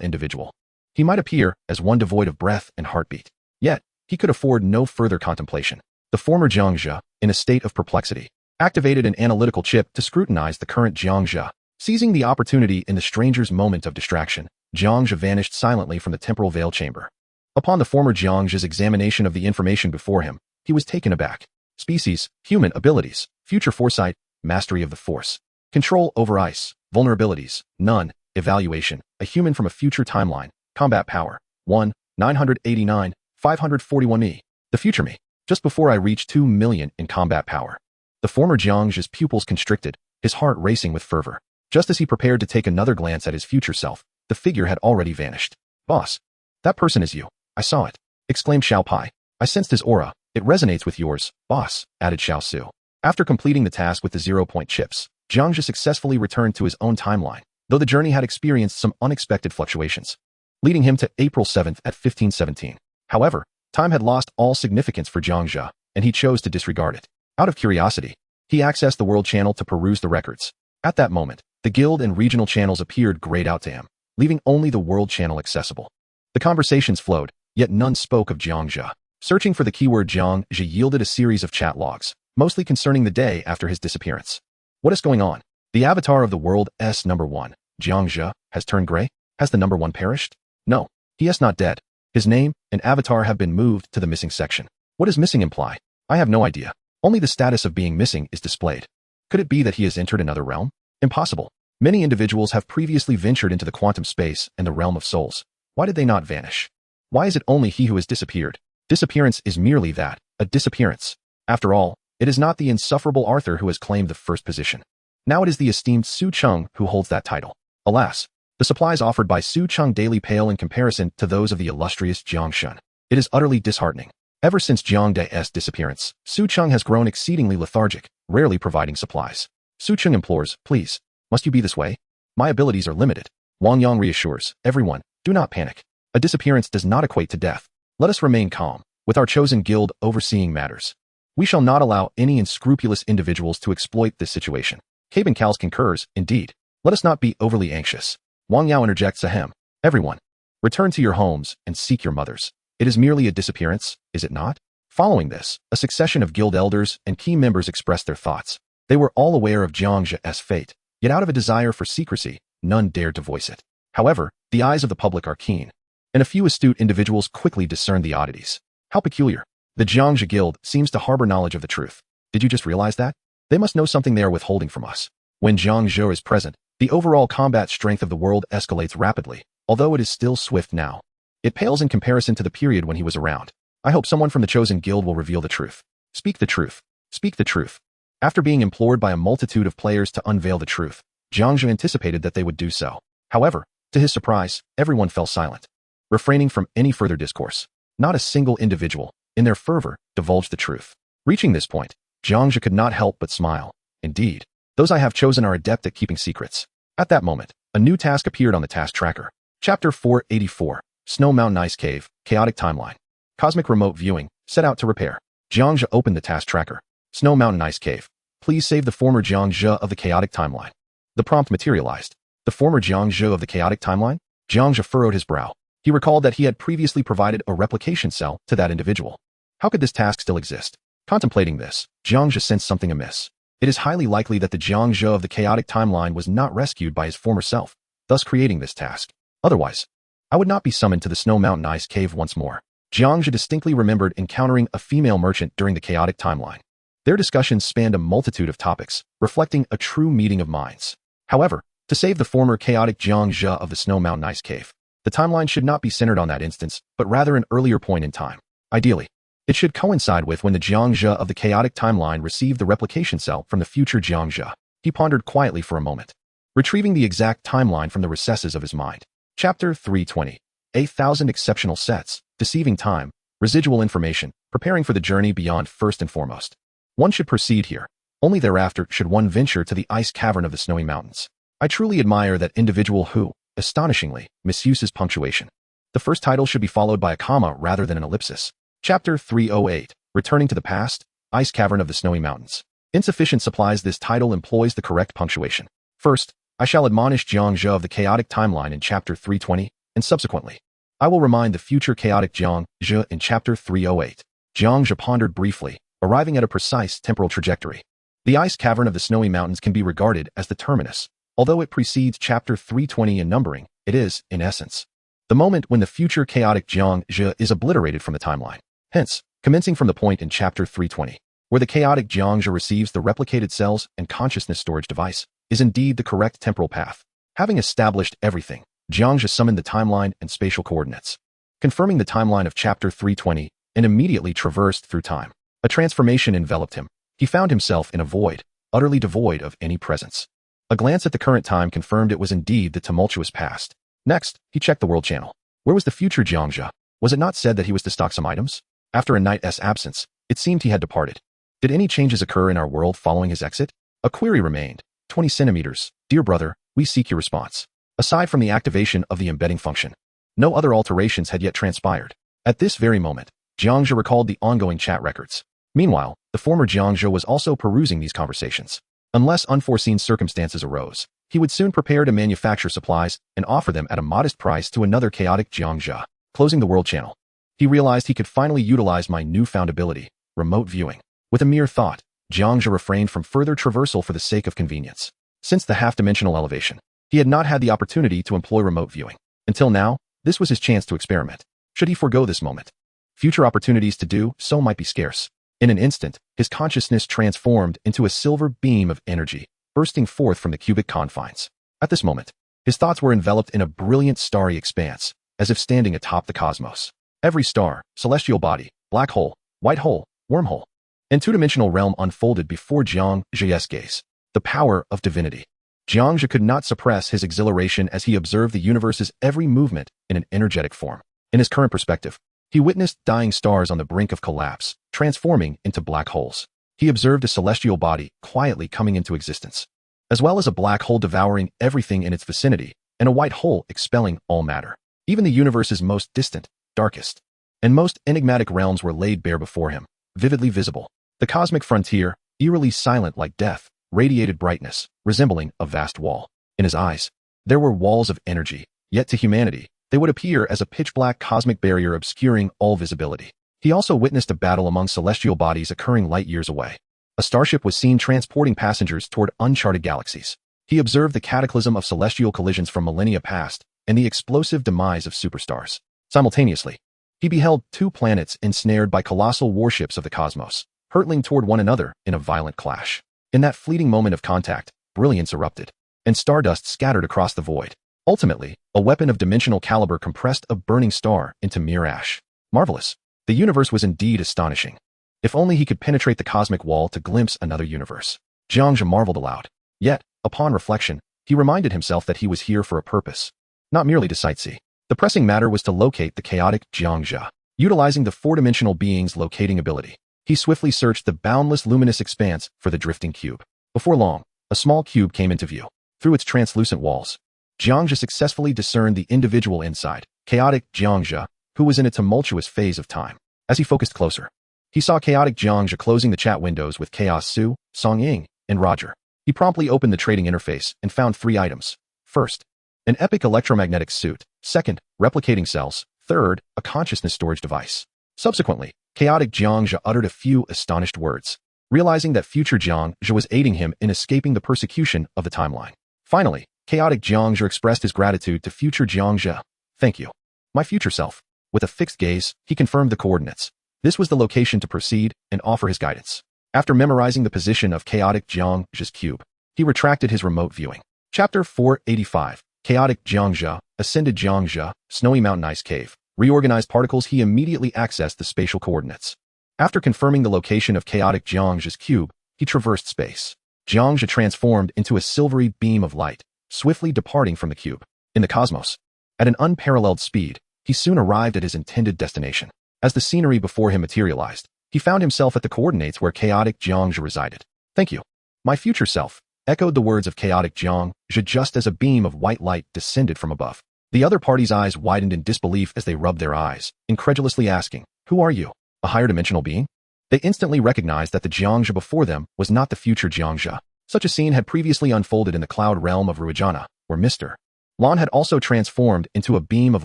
individual, he might appear as one devoid of breath and heartbeat. Yet, he could afford no further contemplation. The former Jiang Zhe, in a state of perplexity, activated an analytical chip to scrutinize the current Jiang Zhe. Seizing the opportunity in the stranger's moment of distraction, Jiang Zhe vanished silently from the temporal veil chamber. Upon the former Jiang Zhe's examination of the information before him, he was taken aback. Species, human abilities, future foresight, mastery of the force, control over ice, vulnerabilities, none, evaluation, a human from a future timeline, combat power, 1, 989, 541 me. The future me, just before I reach 2 million in combat power. The former Jiang Zhe's pupils constricted, his heart racing with fervor. Just as he prepared to take another glance at his future self, the figure had already vanished. Boss, that person is you. I saw it, exclaimed Xiao Pai. I sensed his aura. It resonates with yours, boss, added Xiao Su. After completing the task with the 0-point chips, Jiang Zhe successfully returned to his own timeline, though the journey had experienced some unexpected fluctuations, leading him to April 7th at 1517. However, time had lost all significance for Jiang Zhe. and he chose to disregard it. Out of curiosity, he accessed the world channel to peruse the records. At that moment, the guild and regional channels appeared grayed out to him, leaving only the world channel accessible. The conversations flowed, yet none spoke of Jiang Zhe. Searching for the keyword Jiang Zhe yielded a series of chat logs, mostly concerning the day after his disappearance. What is going on? The avatar of the world S number 1, Jiang Zhe, has turned gray? Has the number 1 perished? No, he is not dead. His name and avatar have been moved to the missing section. What does missing imply? I have no idea. Only the status of being missing is displayed. Could it be that he has entered another realm? Impossible. Many individuals have previously ventured into the quantum space and the realm of souls. Why did they not vanish? Why is it only he who has disappeared? Disappearance is merely that, a disappearance. After all, it is not the insufferable Arthur who has claimed the first position. Now it is the esteemed Su Cheng who holds that title. Alas, the supplies offered by Su Cheng daily pale in comparison to those of the illustrious Jiang Zhe. It is utterly disheartening. Ever since Jiang Zhe's disappearance, Su Cheng has grown exceedingly lethargic, rarely providing supplies. Su Cheng implores, please, must you be this way? My abilities are limited. Wang Yang reassures, everyone, do not panic. A disappearance does not equate to death. Let us remain calm, with our chosen guild overseeing matters. We shall not allow any unscrupulous individuals to exploit this situation. Caben Cals concurs, indeed. Let us not be overly anxious. Wang Yao interjects ahem. Everyone, return to your homes and seek your mothers. It is merely a disappearance, is it not? Following this, a succession of guild elders and key members expressed their thoughts. They were all aware of Jiang Zhe's fate, yet out of a desire for secrecy, none dared to voice it. However, the eyes of the public are keen, and a few astute individuals quickly discerned the oddities. How peculiar. The Jiang Zhe Guild seems to harbor knowledge of the truth. Did you just realize that? They must know something they are withholding from us. When Jiang Zhe is present, the overall combat strength of the world escalates rapidly, although it is still swift now. It pales in comparison to the period when he was around. I hope someone from the chosen guild will reveal the truth. Speak the truth. Speak the truth. After being implored by a multitude of players to unveil the truth, Jiang Zhe anticipated that they would do so. However, to his surprise, everyone fell silent, refraining from any further discourse. Not a single individual, in their fervor, divulged the truth. Reaching this point, Jiang Zhe could not help but smile. Indeed, those I have chosen are adept at keeping secrets. At that moment, a new task appeared on the task tracker. Chapter 484, Snow Mountain Ice Cave, Chaotic Timeline. Cosmic Remote Viewing, set out to repair. Jiang Zhe opened the task tracker. Snow Mountain Ice Cave. Please save the former Jiang Zhe of the Chaotic Timeline. The prompt materialized. The former Jiang Zhe of the Chaotic Timeline? Jiang Zhe furrowed his brow. He recalled that he had previously provided a replication cell to that individual. How could this task still exist? Contemplating this, Jiang Zhe sensed something amiss. It is highly likely that the Jiang Zhe of the Chaotic Timeline was not rescued by his former self, thus creating this task. Otherwise, I would not be summoned to the Snow Mountain Ice Cave once more. Jiang Zhe distinctly remembered encountering a female merchant during the Chaotic Timeline. Their discussions spanned a multitude of topics, reflecting a true meeting of minds. However, to save the former chaotic Jiang Zhe of the Snow Mountain Ice Cave, the timeline should not be centered on that instance, but rather an earlier point in time. Ideally, it should coincide with when the Jiang Zhe of the Chaotic Timeline received the replication cell from the future Jiang Zhe. He pondered quietly for a moment, retrieving the exact timeline from the recesses of his mind. Chapter 320. 8,000 Exceptional Sets, Deceiving Time, Residual Information, Preparing for the Journey Beyond first and foremost. One should proceed here. Only thereafter should one venture to the ice cavern of the snowy mountains. I truly admire that individual who, astonishingly, misuses punctuation. The first title should be followed by a comma rather than an ellipsis. Chapter 308. Returning to the Past, Ice Cavern of the Snowy Mountains. Insufficient supplies. This title employs the correct punctuation. First, I shall admonish Jiang Zhe of the Chaotic Timeline in Chapter 320, and subsequently, I will remind the future chaotic Jiang Zhe in Chapter 308. Jiang Zhe pondered briefly, arriving at a precise temporal trajectory. The ice cavern of the snowy mountains can be regarded as the terminus. Although it precedes Chapter 320 in numbering, it is, in essence, the moment when the future chaotic Jiang Zhe is obliterated from the timeline. Hence, commencing from the point in Chapter 320, where the chaotic Jiang Zhe receives the replicated cells and consciousness storage device, is indeed the correct temporal path. Having established everything, Jiang Zhe summoned the timeline and spatial coordinates, confirming the timeline of Chapter 320, and immediately traversed through time. A transformation enveloped him. He found himself in a void, utterly devoid of any presence. A glance at the current time confirmed it was indeed the tumultuous past. Next, he checked the world channel. Where was the future Jiang Zhe? Was it not said that he was to stock some items? After a night's absence, it seemed he had departed. Did any changes occur in our world following his exit? A query remained. 20 centimeters. Dear brother, we seek your response. Aside from the activation of the embedding function, no other alterations had yet transpired. At this very moment, Jiang Zhe recalled the ongoing chat records. Meanwhile, the former Jiang Zhe was also perusing these conversations. Unless unforeseen circumstances arose, he would soon prepare to manufacture supplies and offer them at a modest price to another chaotic Jiang Zhe. Closing the world channel, he realized he could finally utilize my newfound ability, remote viewing. With a mere thought, Jiang Zhe refrained from further traversal for the sake of convenience. Since the half-dimensional elevation, he had not had the opportunity to employ remote viewing. Until now, this was his chance to experiment. Should he forego this moment, future opportunities to do so might be scarce. In an instant, his consciousness transformed into a silver beam of energy, bursting forth from the cubic confines. At this moment, his thoughts were enveloped in a brilliant starry expanse, as if standing atop the cosmos. Every star, celestial body, black hole, white hole, wormhole, and two-dimensional realm unfolded before Jiang Zhe's gaze. The power of divinity. Jiang Zhe could not suppress his exhilaration as he observed the universe's every movement in an energetic form. In his current perspective, he witnessed dying stars on the brink of collapse, transforming into black holes. He observed a celestial body quietly coming into existence, as well as a black hole devouring everything in its vicinity, and a white hole expelling all matter. Even the universe's most distant, darkest, and most enigmatic realms were laid bare before him, vividly visible. The cosmic frontier, eerily silent like death, radiated brightness, resembling a vast wall. In his eyes, there were walls of energy, yet to humanity, they would appear as a pitch-black cosmic barrier obscuring all visibility. He also witnessed a battle among celestial bodies occurring light years away. A starship was seen transporting passengers toward uncharted galaxies. He observed the cataclysm of celestial collisions from millennia past and the explosive demise of superstars. Simultaneously, he beheld two planets ensnared by colossal warships of the cosmos, hurtling toward one another in a violent clash. In that fleeting moment of contact, brilliance erupted, and stardust scattered across the void. Ultimately, a weapon of dimensional caliber compressed a burning star into mere ash. Marvelous. The universe was indeed astonishing. If only he could penetrate the cosmic wall to glimpse another universe. Jiang Zhe marveled aloud. Yet, upon reflection, he reminded himself that he was here for a purpose, not merely to sightsee. The pressing matter was to locate the chaotic Jiang Zhe. Utilizing the four-dimensional being's locating ability, he swiftly searched the boundless luminous expanse for the drifting cube. Before long, a small cube came into view. Through its translucent walls, Jiang Zhe successfully discerned the individual inside, chaotic Jiang Zhe, who was in a tumultuous phase of time. As he focused closer, he saw chaotic Jiang Zhe closing the chat windows with Chaos Su, Song Ying, and Roger. He promptly opened the trading interface and found 3 items. First, an epic electromagnetic suit. Second, replicating cells. Third, a consciousness storage device. Subsequently, chaotic Jiang Zhe uttered a few astonished words, realizing that future Jiang Zhe was aiding him in escaping the persecution of the timeline. Finally, chaotic Jiang Zhe expressed his gratitude to future Jiang Zhe. Thank you, my future self. With a fixed gaze, he confirmed the coordinates. This was the location to proceed and offer his guidance. After memorizing the position of chaotic Jiang Zhe's cube, he retracted his remote viewing. Chapter 485. Chaotic Jiang Zhe, ascended Jiang Zhe, snowy mountain ice cave. Reorganized particles. He immediately accessed the spatial coordinates. After confirming the location of chaotic Jiang Zhe's cube, he traversed space. Jiang Zhe transformed into a silvery beam of light, swiftly departing from the cube. In the cosmos, at an unparalleled speed, he soon arrived at his intended destination. As the scenery before him materialized, he found himself at the coordinates where chaotic Jiang Zhe resided. Thank you, my future self, echoed the words of chaotic Jiang Zhe just as a beam of white light descended from above. The other party's eyes widened in disbelief as they rubbed their eyes, incredulously asking, "Who are you? A higher dimensional being?" They instantly recognized that the Jiang Zhe before them was not the future Jiang Zhe. Such a scene had previously unfolded in the cloud realm of Ruijana, where Mr. Lan had also transformed into a beam of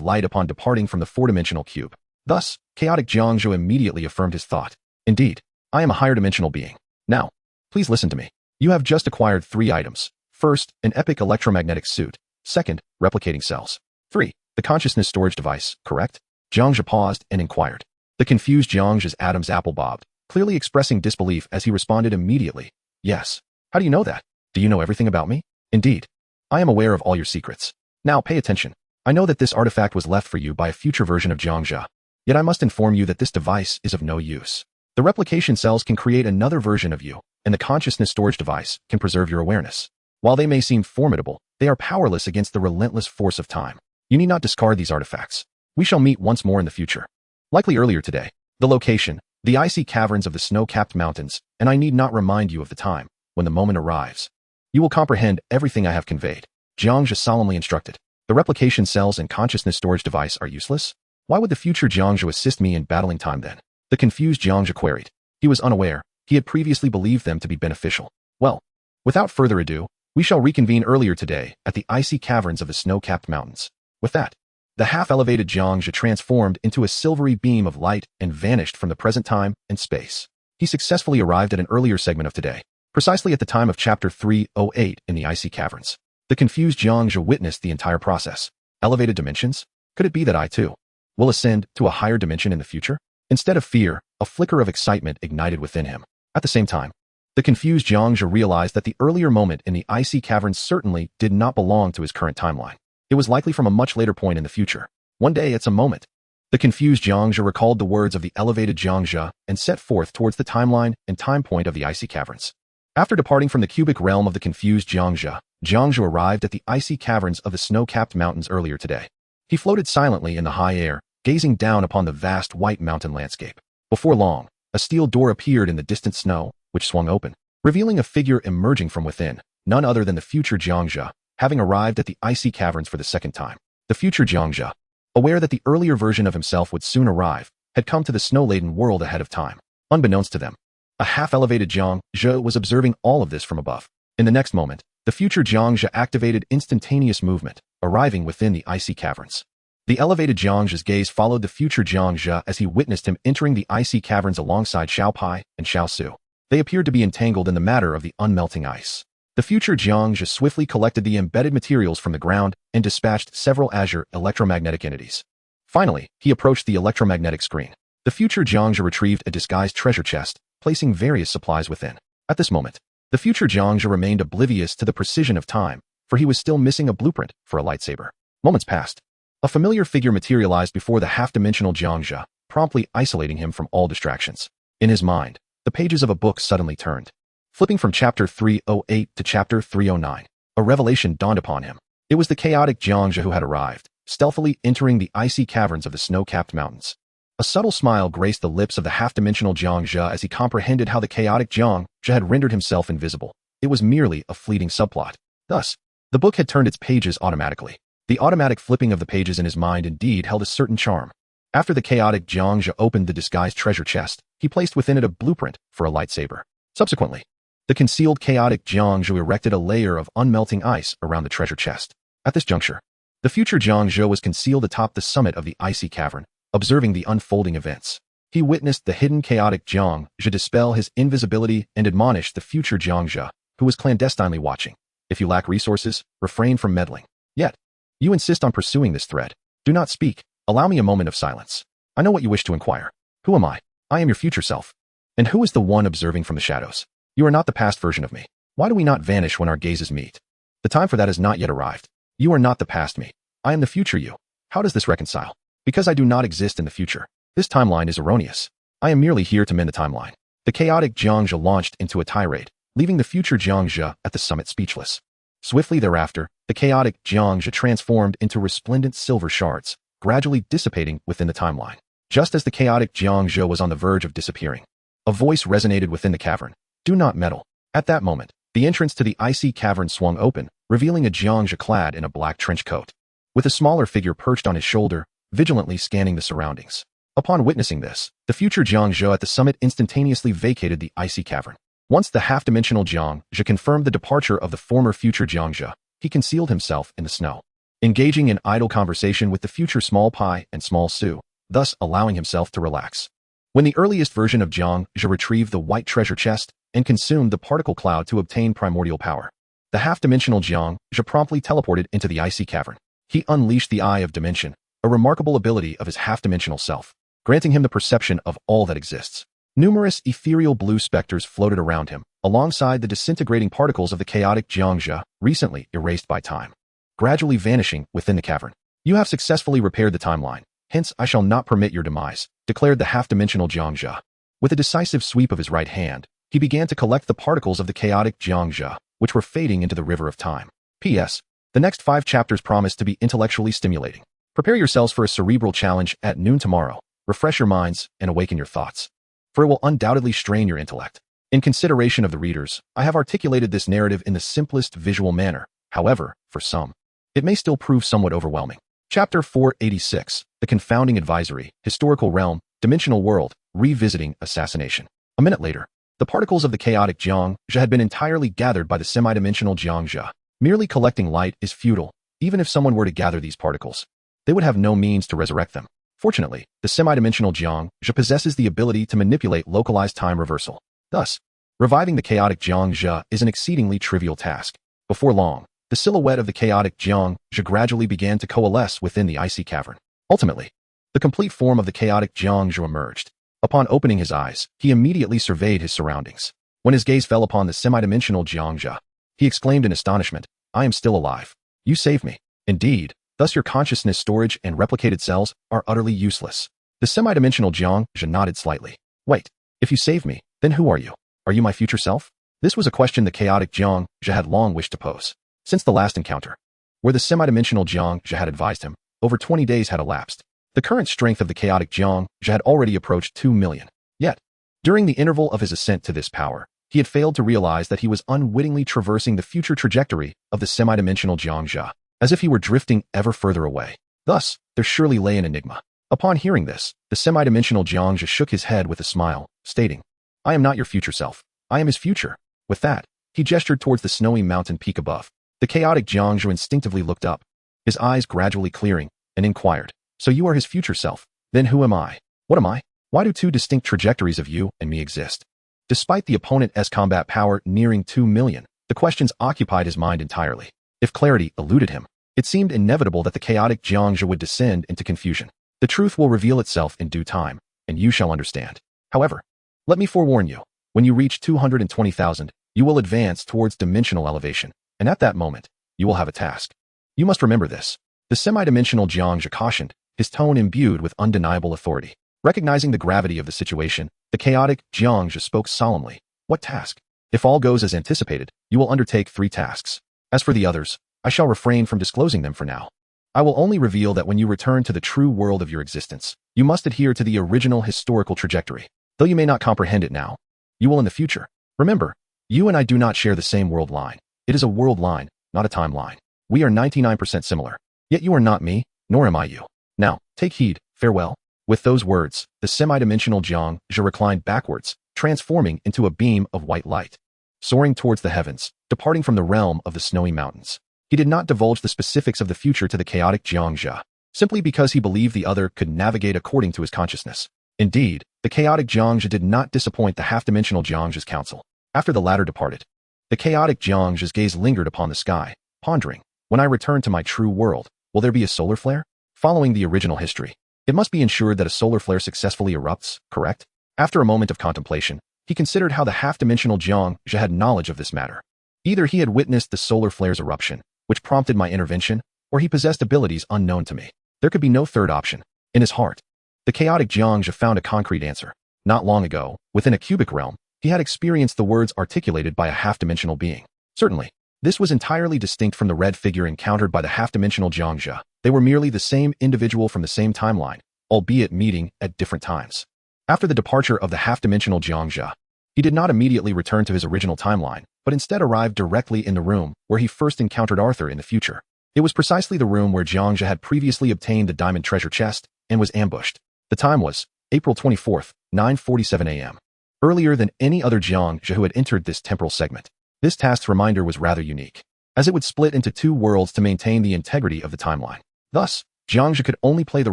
light upon departing from the four-dimensional cube. Thus, chaotic Jiang Zhe immediately affirmed his thought. Indeed, I am a higher dimensional being. Now, please listen to me. You have just acquired 3 items. First, an epic electromagnetic suit. Second, replicating cells. 3, the consciousness storage device, correct? Jiang Zhe paused and inquired. The confused Jiang Zhe's Adam's apple bobbed, clearly expressing disbelief as he responded immediately. Yes. How do you know that? Do you know everything about me? Indeed. I am aware of all your secrets. Now pay attention. I know that this artifact was left for you by a future version of Jiang Zhe. Yet I must inform you that this device is of no use. The replication cells can create another version of you, and the consciousness storage device can preserve your awareness. While they may seem formidable, they are powerless against the relentless force of time. You need not discard these artifacts. We shall meet once more in the future. Likely earlier today. The location, the icy caverns of the snow-capped mountains, and I need not remind you of the time, when the moment arrives. You will comprehend everything I have conveyed. Jiang Zhe solemnly instructed. The replication cells and consciousness storage device are useless? Why would the future Jiang Zhe assist me in battling time then? The confused Jiang Zhe queried. He He was unaware. He had previously believed them to be beneficial. Well, without further ado, we shall reconvene earlier today at the icy caverns of the snow-capped mountains. With that, the half-elevated Jiang Zhe transformed into a silvery beam of light and vanished from the present time and space. He successfully arrived at an earlier segment of today, precisely at the time of Chapter 308 in the icy caverns. The confused Jiang Zhe witnessed the entire process. Elevated dimensions? Could it be that I, too, will ascend to a higher dimension in the future? Instead of fear, a flicker of excitement ignited within him. At the same time, the confused Jiang Zhe realized that the earlier moment in the icy caverns certainly did not belong to his current timeline. It was likely from a much later point in the future. One day it's a moment. The confused Jiang Zhe recalled the words of the elevated Jiang Zhe and set forth towards the timeline and time point of the icy caverns. After departing from the cubic realm of the confused Jiang Zhe arrived at the icy caverns of the snow-capped mountains earlier today. He floated silently in the high air, gazing down upon the vast white mountain landscape. Before long, a steel door appeared in the distant snow, which swung open, revealing a figure emerging from within, none other than the future Jiang Zhe, having arrived at the icy caverns for the second time. The future Jiang Zhe, aware that the earlier version of himself would soon arrive, had come to the snow-laden world ahead of time. Unbeknownst to them, a half-elevated Jiang Zhe was observing all of this from above. In the next moment, the future Jiang Zhe activated instantaneous movement, arriving within the icy caverns. The elevated Jiang Zhe's gaze followed the future Jiang Zhe as he witnessed him entering the icy caverns alongside Xiao Pai and Xiao Su. They appeared to be entangled in the matter of the unmelting ice. The future Jiang Zhe swiftly collected the embedded materials from the ground and dispatched several azure electromagnetic entities. Finally, he approached the electromagnetic screen. The future Jiang Zhe retrieved a disguised treasure chest, placing various supplies within. At this moment, the future Jiang Zhe remained oblivious to the precision of time, for he was still missing a blueprint for a lightsaber. Moments passed. A familiar figure materialized before the half-dimensional Jiang Zhe, promptly isolating him from all distractions. In his mind, the pages of a book suddenly turned. Flipping from Chapter 308 to Chapter 309, a revelation dawned upon him. It was the chaotic Jiang Zhe who had arrived, stealthily entering the icy caverns of the snow-capped mountains. A subtle smile graced the lips of the half-dimensional Jiang Zhe as he comprehended how the chaotic Jiang Zhe had rendered himself invisible. It was merely a fleeting subplot. Thus, the book had turned its pages automatically. The automatic flipping of the pages in his mind indeed held a certain charm. After the chaotic Jiang Zhe opened the disguised treasure chest, he placed within it a blueprint for a lightsaber. Subsequently, the concealed chaotic Jiang Zhe erected a layer of unmelting ice around the treasure chest. At this juncture, the future Jiang Zhe was concealed atop the summit of the icy cavern, observing the unfolding events. He witnessed the hidden chaotic Jiang Zhe dispel his invisibility and admonished the future Jiang Zhe, who was clandestinely watching. If you lack resources, refrain from meddling. Yet, you insist on pursuing this thread. Do not speak. Allow me a moment of silence. I know what you wish to inquire. Who am I? I am your future self. And who is the one observing from the shadows? You are not the past version of me. Why do we not vanish when our gazes meet? The time for that has not yet arrived. You are not the past me. I am the future you. How does this reconcile? Because I do not exist in the future. This timeline is erroneous. I am merely here to mend the timeline. The chaotic Jiang Zhe launched into a tirade, leaving the future Jiang Zhe at the summit speechless. Swiftly thereafter, the chaotic Jiang Zhe transformed into resplendent silver shards, gradually dissipating within the timeline. Just as the chaotic Jiang Zhe was on the verge of disappearing, a voice resonated within the cavern. Do not meddle. At that moment, the entrance to the icy cavern swung open, revealing a Jiang Zhe clad in a black trench coat, with a smaller figure perched on his shoulder, vigilantly scanning the surroundings. Upon witnessing this, the future Jiang Zhe at the summit instantaneously vacated the icy cavern. Once the half-dimensional Jiang Zhe confirmed the departure of the former future Jiang Zhe, he concealed himself in the snow, engaging in idle conversation with the future Small Pai and Small Su, thus allowing himself to relax. When the earliest version of Jiang Zhe retrieved the white treasure chest and consumed the particle cloud to obtain primordial power, the half-dimensional Jiang Zhe promptly teleported into the icy cavern. He unleashed the Eye of Dimension, a remarkable ability of his half-dimensional self, granting him the perception of all that exists. Numerous ethereal blue specters floated around him, alongside the disintegrating particles of the chaotic Jiang Zhe, recently erased by time, gradually vanishing within the cavern. You have successfully repaired the timeline, hence I shall not permit your demise, declared the half-dimensional Jiang Zhe. With a decisive sweep of his right hand, he began to collect the particles of the chaotic Jiang Zhe, which were fading into the river of time. P.S. The next 5 chapters promise to be intellectually stimulating. Prepare yourselves for a cerebral challenge at noon tomorrow. Refresh your minds and awaken your thoughts, for it will undoubtedly strain your intellect. In consideration of the readers, I have articulated this narrative in the simplest visual manner. However, for some, it may still prove somewhat overwhelming. Chapter 486, The Confounding Advisory, Historical Realm, Dimensional World, Revisiting Assassination. A minute later, the particles of the chaotic Jiang Zhe had been entirely gathered by the semi-dimensional Jiang Zhe. Merely collecting light is futile. Even if someone were to gather these particles, they would have no means to resurrect them. Fortunately, the semi-dimensional Jiang Zhe possesses the ability to manipulate localized time reversal. Thus, reviving the chaotic Jiang Zhe is an exceedingly trivial task. Before long, the silhouette of the chaotic Jiang Zhe gradually began to coalesce within the icy cavern. Ultimately, the complete form of the chaotic Jiang Zhe emerged. Upon opening his eyes, he immediately surveyed his surroundings. When his gaze fell upon the semi-dimensional Jiang Zhe, he exclaimed in astonishment, "I am still alive. You saved me." Indeed, thus your consciousness storage and replicated cells are utterly useless. The semi-dimensional Jiang Zhe nodded slightly. Wait, if you saved me, then who are you? Are you my future self? This was a question the chaotic Jiang Zhe had long wished to pose. Since the last encounter, where the semi-dimensional Jiang Zhe had advised him, over 20 days had elapsed. The current strength of the chaotic Jiang Zhe had already approached 2 million. Yet, during the interval of his ascent to this power, he had failed to realize that he was unwittingly traversing the future trajectory of the semi-dimensional Jiang Zhe, as if he were drifting ever further away. Thus, there surely lay an enigma. Upon hearing this, the semi-dimensional Jiang Zhe shook his head with a smile, stating, "I am not your future self. I am his future." With that, he gestured towards the snowy mountain peak above. The chaotic Jiang Zhe instinctively looked up, his eyes gradually clearing, and inquired, "So you are his future self? Then who am I? What am I? Why do two distinct trajectories of you and me exist?" Despite the opponent's combat power nearing 2 million, the questions occupied his mind entirely. If clarity eluded him, it seemed inevitable that the chaotic Jiang Zhe would descend into confusion. The truth will reveal itself in due time, and you shall understand. However, let me forewarn you, when you reach 220,000, you will advance towards dimensional elevation, and at that moment, you will have a task. You must remember this. The semi-dimensional Jiang Zhe cautioned, his tone imbued with undeniable authority. Recognizing the gravity of the situation, the chaotic Jiang Zhe spoke solemnly. What task? If all goes as anticipated, you will undertake 3 tasks. As for the others, I shall refrain from disclosing them for now. I will only reveal that when you return to the true world of your existence, you must adhere to the original historical trajectory. Though you may not comprehend it now, you will in the future. Remember, you and I do not share the same world line. It is a world line, not a timeline. We are 99% similar. Yet you are not me, nor am I you. Now, take heed, farewell. With those words, the semi-dimensional Jiang Zhe reclined backwards, transforming into a beam of white light, soaring towards the heavens, departing from the realm of the snowy mountains. He did not divulge the specifics of the future to the chaotic Jiang Zhe, simply because he believed the other could navigate according to his consciousness. Indeed, the chaotic Jiang Zhe did not disappoint the half-dimensional Jiang Zhe's counsel. After the latter departed, the chaotic Jiang Zhe's gaze lingered upon the sky, pondering, when I return to my true world, will there be a solar flare? Following the original history, it must be ensured that a solar flare successfully erupts, correct? After a moment of contemplation, he considered how the half-dimensional Jiang Zhe had knowledge of this matter. Either he had witnessed the solar flare's eruption, which prompted my intervention, or he possessed abilities unknown to me. There could be no third option. In his heart, the chaotic Jiang Zhe found a concrete answer. Not long ago, within a cubic realm, he had experienced the words articulated by a half-dimensional being. Certainly, this was entirely distinct from the red figure encountered by the half-dimensional Jiang Zhe. They were merely the same individual from the same timeline, albeit meeting at different times. After the departure of the half-dimensional Jiang Zhe, he did not immediately return to his original timeline, but instead arrived directly in the room where he first encountered Arthur in the future. It was precisely the room where Jiang Zhe had previously obtained the diamond treasure chest and was ambushed. The time was April 24th, 9:47 a.m. Earlier than any other Jiang Zhe who had entered this temporal segment. This task's reminder was rather unique, as it would split into 2 worlds to maintain the integrity of the timeline. Thus, Jiang Zhe could only play the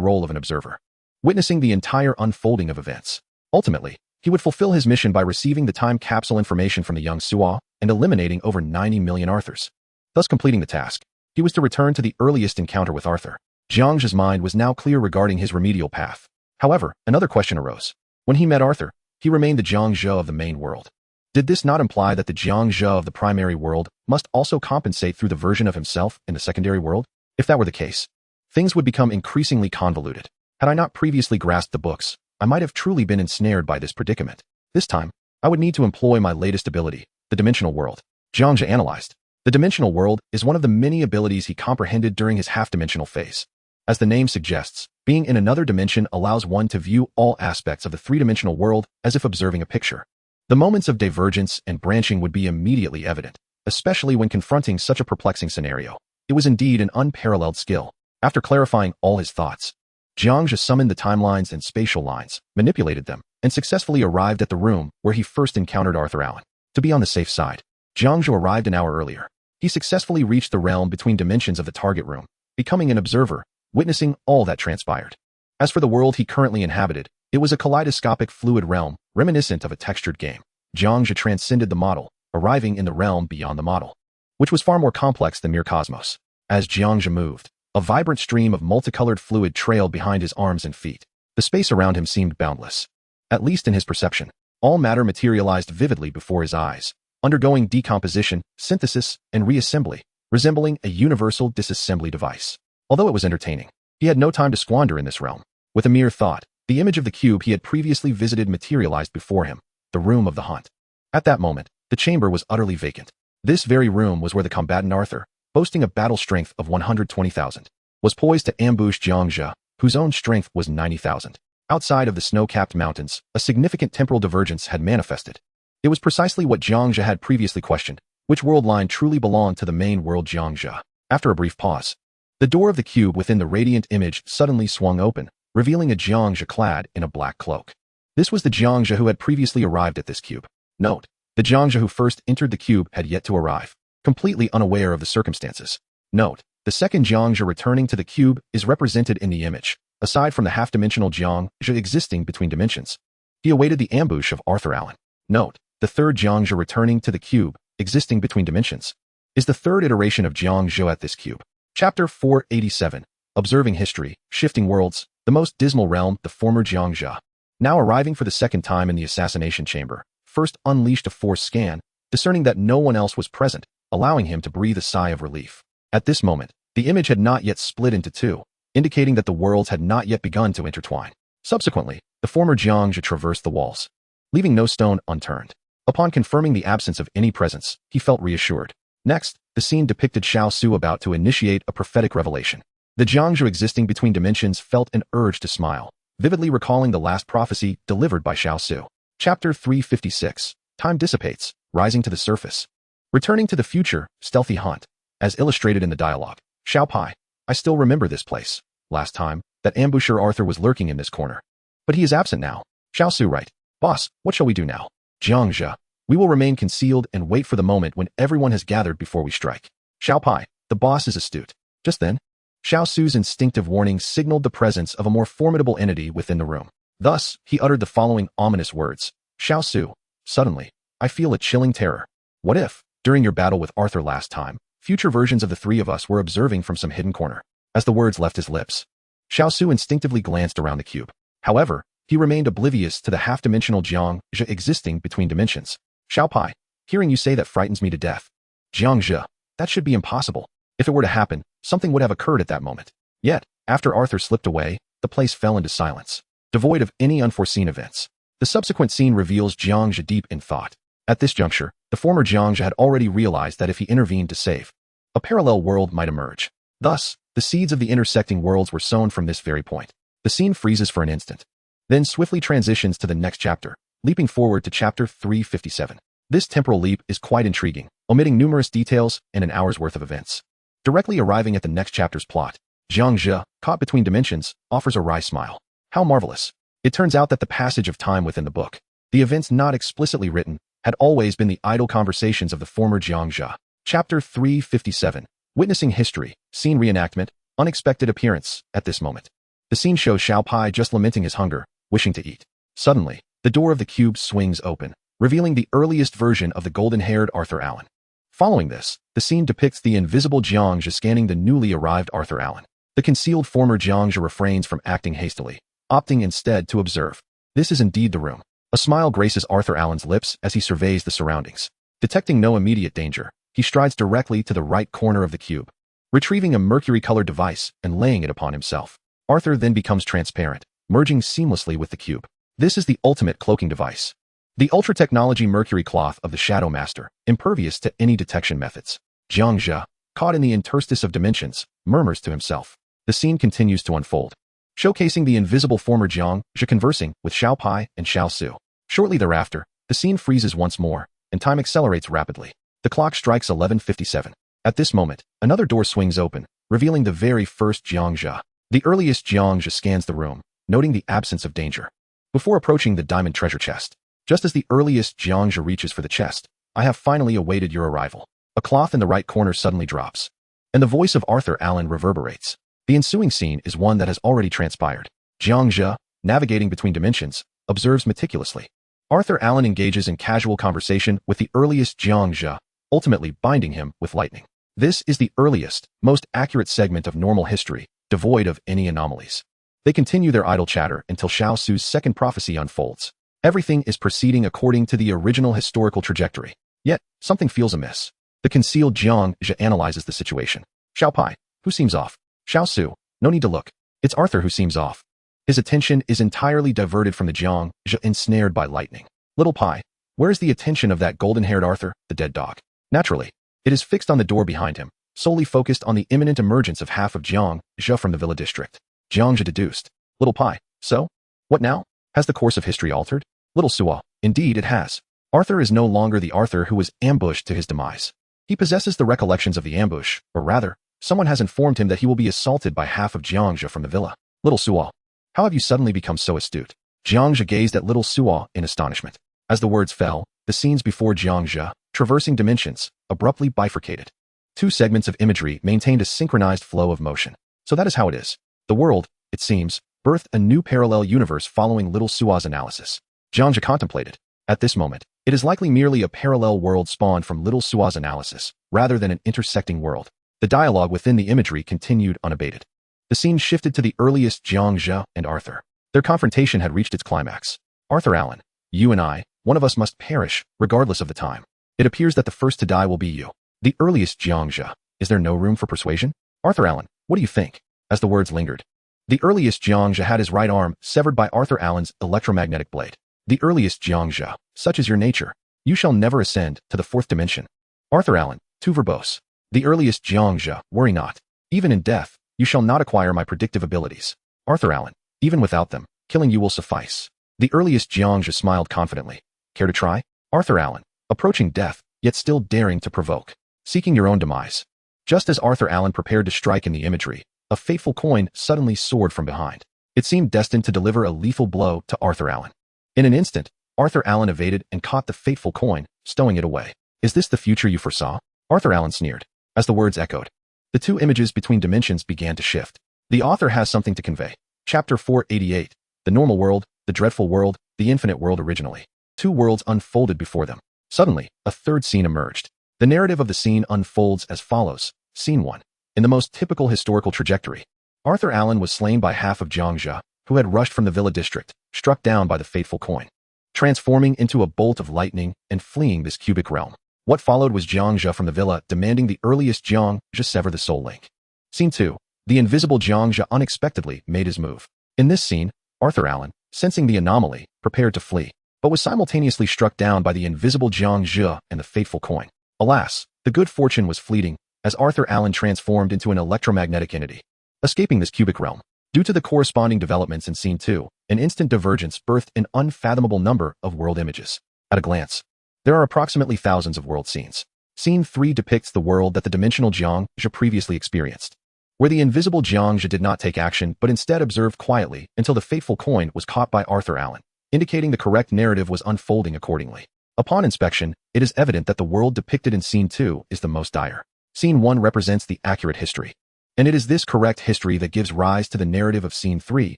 role of an observer, witnessing the entire unfolding of events. Ultimately, he would fulfill his mission by receiving the time capsule information from the young Suo and eliminating over 90 million Arthurs. Thus completing the task, he was to return to the earliest encounter with Arthur. Jiang Zhe's mind was now clear regarding his remedial path. However, another question arose. When he met Arthur, he remained the Jiang Zhe of the main world. Did this not imply that the Jiang Zhe of the primary world must also compensate through the version of himself in the secondary world? If that were the case, things would become increasingly convoluted. Had I not previously grasped the books, I might have truly been ensnared by this predicament. This time, I would need to employ my latest ability, the dimensional world. Jiang Zhe analyzed. The dimensional world is one of the many abilities he comprehended during his half-dimensional phase. As the name suggests, being in another dimension allows one to view all aspects of the 3-dimensional world as if observing a picture. The moments of divergence and branching would be immediately evident, especially when confronting such a perplexing scenario. It was indeed an unparalleled skill. After clarifying all his thoughts, Jiang Zhe summoned the timelines and spatial lines, manipulated them, and successfully arrived at the room where he first encountered Arthur Allen. To be on the safe side, Jiang Zhe arrived an hour earlier. He successfully reached the realm between dimensions of the target room, becoming an observer, witnessing all that transpired. As for the world he currently inhabited, it was a kaleidoscopic fluid realm, reminiscent of a textured game. Jiang Zhe transcended the model, arriving in the realm beyond the model, which was far more complex than mere cosmos. As Jiang Zhe moved, a vibrant stream of multicolored fluid trailed behind his arms and feet. The space around him seemed boundless. At least in his perception, all matter materialized vividly before his eyes, undergoing decomposition, synthesis, and reassembly, resembling a universal disassembly device. Although it was entertaining, he had no time to squander in this realm. With a mere thought, the image of the cube he had previously visited materialized before him, the room of the hunt. At that moment, the chamber was utterly vacant. This very room was where the combatant Arthur, boasting a battle strength of 120,000, was poised to ambush Jiang Zhe, whose own strength was 90,000. Outside of the snow-capped mountains, a significant temporal divergence had manifested. It was precisely what Jiang Zhe had previously questioned, which world line truly belonged to the main world Jiang Zhe. After a brief pause, the door of the cube within the radiant image suddenly swung open, revealing a Jiang Zhe clad in a black cloak. This was the Jiang Zhe who had previously arrived at this cube. Note, the Jiang Zhe who first entered the cube had yet to arrive, completely unaware of the circumstances. Note, the second Jiang Zhe returning to the cube is represented in the image, aside from the half-dimensional Jiang Zhe existing between dimensions. He awaited the ambush of Arthur Allen. Note, the third Jiang Zhe returning to the cube, existing between dimensions, is the third iteration of Jiang Zhe at this cube. Chapter 487, Observing History, Shifting Worlds, the most dismal realm, the former Jiang Zhe. Now arriving for the second time in the assassination chamber, first unleashed a force scan, discerning that no one else was present, allowing him to breathe a sigh of relief. At this moment, the image had not yet split into two, indicating that the worlds had not yet begun to intertwine. Subsequently, the former Jiang Zhe traversed the walls, leaving no stone unturned. Upon confirming the absence of any presence, he felt reassured. Next, the scene depicted Xiao Su about to initiate a prophetic revelation. The Jiang Zhe existing between dimensions felt an urge to smile, vividly recalling the last prophecy delivered by Xiao Su. Chapter 356, Time Dissipates, Rising to the Surface. Returning to the future, stealthy hunt. As illustrated in the dialogue, Xiao Pai, I still remember this place. Last time, that ambusher Arthur was lurking in this corner. But he is absent now. Xiao Su right. Boss, what shall we do now? Jiang Zhe, we will remain concealed and wait for the moment when everyone has gathered before we strike. Xiao Pai, the boss is astute. Just then, Xiao Su's instinctive warning signaled the presence of a more formidable entity within the room. Thus, he uttered the following ominous words. Xiao Su, suddenly, I feel a chilling terror. What if, during your battle with Arthur last time, future versions of the three of us were observing from some hidden corner? As the words left his lips, Xiao Su instinctively glanced around the cube. However, he remained oblivious to the half-dimensional Jiang Zhe existing between dimensions. Xiao Pai, hearing you say that frightens me to death. Jiang Zhe, that should be impossible. If it were to happen, something would have occurred at that moment. Yet, after Arthur slipped away, the place fell into silence, devoid of any unforeseen events. The subsequent scene reveals Jiang Zhe deep in thought. At this juncture, the former Jiang Zhe had already realized that if he intervened to save, a parallel world might emerge. Thus, the seeds of the intersecting worlds were sown from this very point. The scene freezes for an instant, then swiftly transitions to the next chapter, leaping forward to chapter 357. This temporal leap is quite intriguing, omitting numerous details and an hour's worth of events. Directly arriving at the next chapter's plot, Jiang Zhe, caught between dimensions, offers a wry smile. How marvelous. It turns out that the passage of time within the book, the events not explicitly written, had always been the idle conversations of the former Jiang Zhe. Chapter 357, Witnessing History, Scene Reenactment, Unexpected Appearance. At this moment, the scene shows Xiao Pai just lamenting his hunger, wishing to eat. Suddenly, the door of the cube swings open, revealing the earliest version of the golden-haired Arthur Allen. Following this, the scene depicts the invisible Jiang Zhe scanning the newly arrived Arthur Allen. The concealed former Jiang Zhe refrains from acting hastily, opting instead to observe. This is indeed the room. A smile graces Arthur Allen's lips as he surveys the surroundings. Detecting no immediate danger, he strides directly to the right corner of the cube, retrieving a mercury-colored device and laying it upon himself. Arthur then becomes transparent, merging seamlessly with the cube. This is the ultimate cloaking device. The ultra-technology mercury cloth of the Shadow Master, impervious to any detection methods. Jiang Zhe, caught in the interstice of dimensions, murmurs to himself. The scene continues to unfold, showcasing the invisible former Jiang Zhe conversing with Xiao Pai and Xiao Su. Shortly thereafter, the scene freezes once more, and time accelerates rapidly. The clock strikes 11:57. At this moment, another door swings open, revealing the very first Jiang Zhe. The earliest Jiang Zhe scans the room, noting the absence of danger. before approaching the diamond treasure chest. Just as the earliest Jiang Zhe reaches for the chest, I have finally awaited your arrival. A cloth in the right corner suddenly drops, and the voice of Arthur Allen reverberates. The ensuing scene is one that has already transpired. Jiang Zhe, navigating between dimensions, observes meticulously. Arthur Allen engages in casual conversation with the earliest Jiang Zhe, ultimately binding him with lightning. This is the earliest, most accurate segment of normal history, devoid of any anomalies. They continue their idle chatter until Xiao Su's second prophecy unfolds. Everything is proceeding according to the original historical trajectory. Yet, something feels amiss. The concealed Jiang Zhe analyzes the situation. Xiao Pai, who seems off? Xiao Su, no need to look. It's Arthur who seems off. His attention is entirely diverted from the Jiang Zhe ensnared by lightning. Little Pai, where is the attention of that golden-haired Arthur, the dead dog? Naturally, it is fixed on the door behind him, solely focused on the imminent emergence of half of Jiang Zhe from the villa district. Jiang Zhe deduced. Little Pai, so? What now? Has the course of history altered? Little Suo, indeed it has. Arthur is no longer the Arthur who was ambushed to his demise. He possesses the recollections of the ambush, or rather, someone has informed him that he will be assaulted by half of Jiang Zhe from the villa. Little Suo, how have you suddenly become so astute? Jiang Zhe gazed at Little Suo in astonishment. As the words fell, the scenes before Jiang Zhe, traversing dimensions, abruptly bifurcated. Two segments of imagery maintained a synchronized flow of motion. So that is how it is. The world, it seems, birthed a new parallel universe following Little Suo's analysis. Jiang Zhe contemplated. At this moment, it is likely merely a parallel world spawned from Little Suo's analysis, rather than an intersecting world. The dialogue within the imagery continued unabated. The scene shifted to the earliest Jiang Zhe and Arthur. Their confrontation had reached its climax. Arthur Allen, you and I, one of us must perish, regardless of the time. It appears that the first to die will be you. The earliest Jiang Zhe, is there no room for persuasion? Arthur Allen, what do you think? As the words lingered. The earliest Jiang Zhe had his right arm severed by Arthur Allen's electromagnetic blade. The earliest Jiang Zhe, such is your nature. You shall never ascend to the fourth dimension. Arthur Allen, too verbose. The earliest Jiang Zhe, worry not. Even in death, you shall not acquire my predictive abilities. Arthur Allen, even without them, killing you will suffice. The earliest Jiang Zhe smiled confidently. Care to try? Arthur Allen, approaching death, yet still daring to provoke. Seeking your own demise. Just as Arthur Allen prepared to strike in the imagery, a fateful coin suddenly soared from behind. It seemed destined to deliver a lethal blow to Arthur Allen. In an instant, Arthur Allen evaded and caught the fateful coin, stowing it away. Is this the future you foresaw? Arthur Allen sneered. As the words echoed, the two images between dimensions began to shift. The author has something to convey. Chapter 488. The normal world, the dreadful world, the infinite world originally. Two worlds unfolded before them. Suddenly, a third scene emerged. The narrative of the scene unfolds as follows. Scene 1. In the most typical historical trajectory, Arthur Allen was slain by half of Jiang Zhe, who had rushed from the villa district, struck down by the fateful coin, transforming into a bolt of lightning and fleeing this cubic realm. What followed was Jiang Zhe from the villa demanding the earliest Jiang Zhe sever the soul link. Scene 2. The invisible Jiang Zhe unexpectedly made his move. In this scene, Arthur Allen, sensing the anomaly, prepared to flee, but was simultaneously struck down by the invisible Jiang Zhe and the fateful coin. Alas, the good fortune was fleeting, as Arthur Allen transformed into an electromagnetic entity. Escaping this cubic realm, due to the corresponding developments in Scene 2, an instant divergence birthed an unfathomable number of world images. At a glance, there are approximately thousands of world scenes. Scene 3 depicts the world that the dimensional Jiang Zhe previously experienced, where the invisible Jiang Zhe did not take action but instead observed quietly until the fateful coin was caught by Arthur Allen, indicating the correct narrative was unfolding accordingly. Upon inspection, it is evident that the world depicted in Scene 2 is the most dire. Scene 1 represents the accurate history, and it is this correct history that gives rise to the narrative of Scene 3,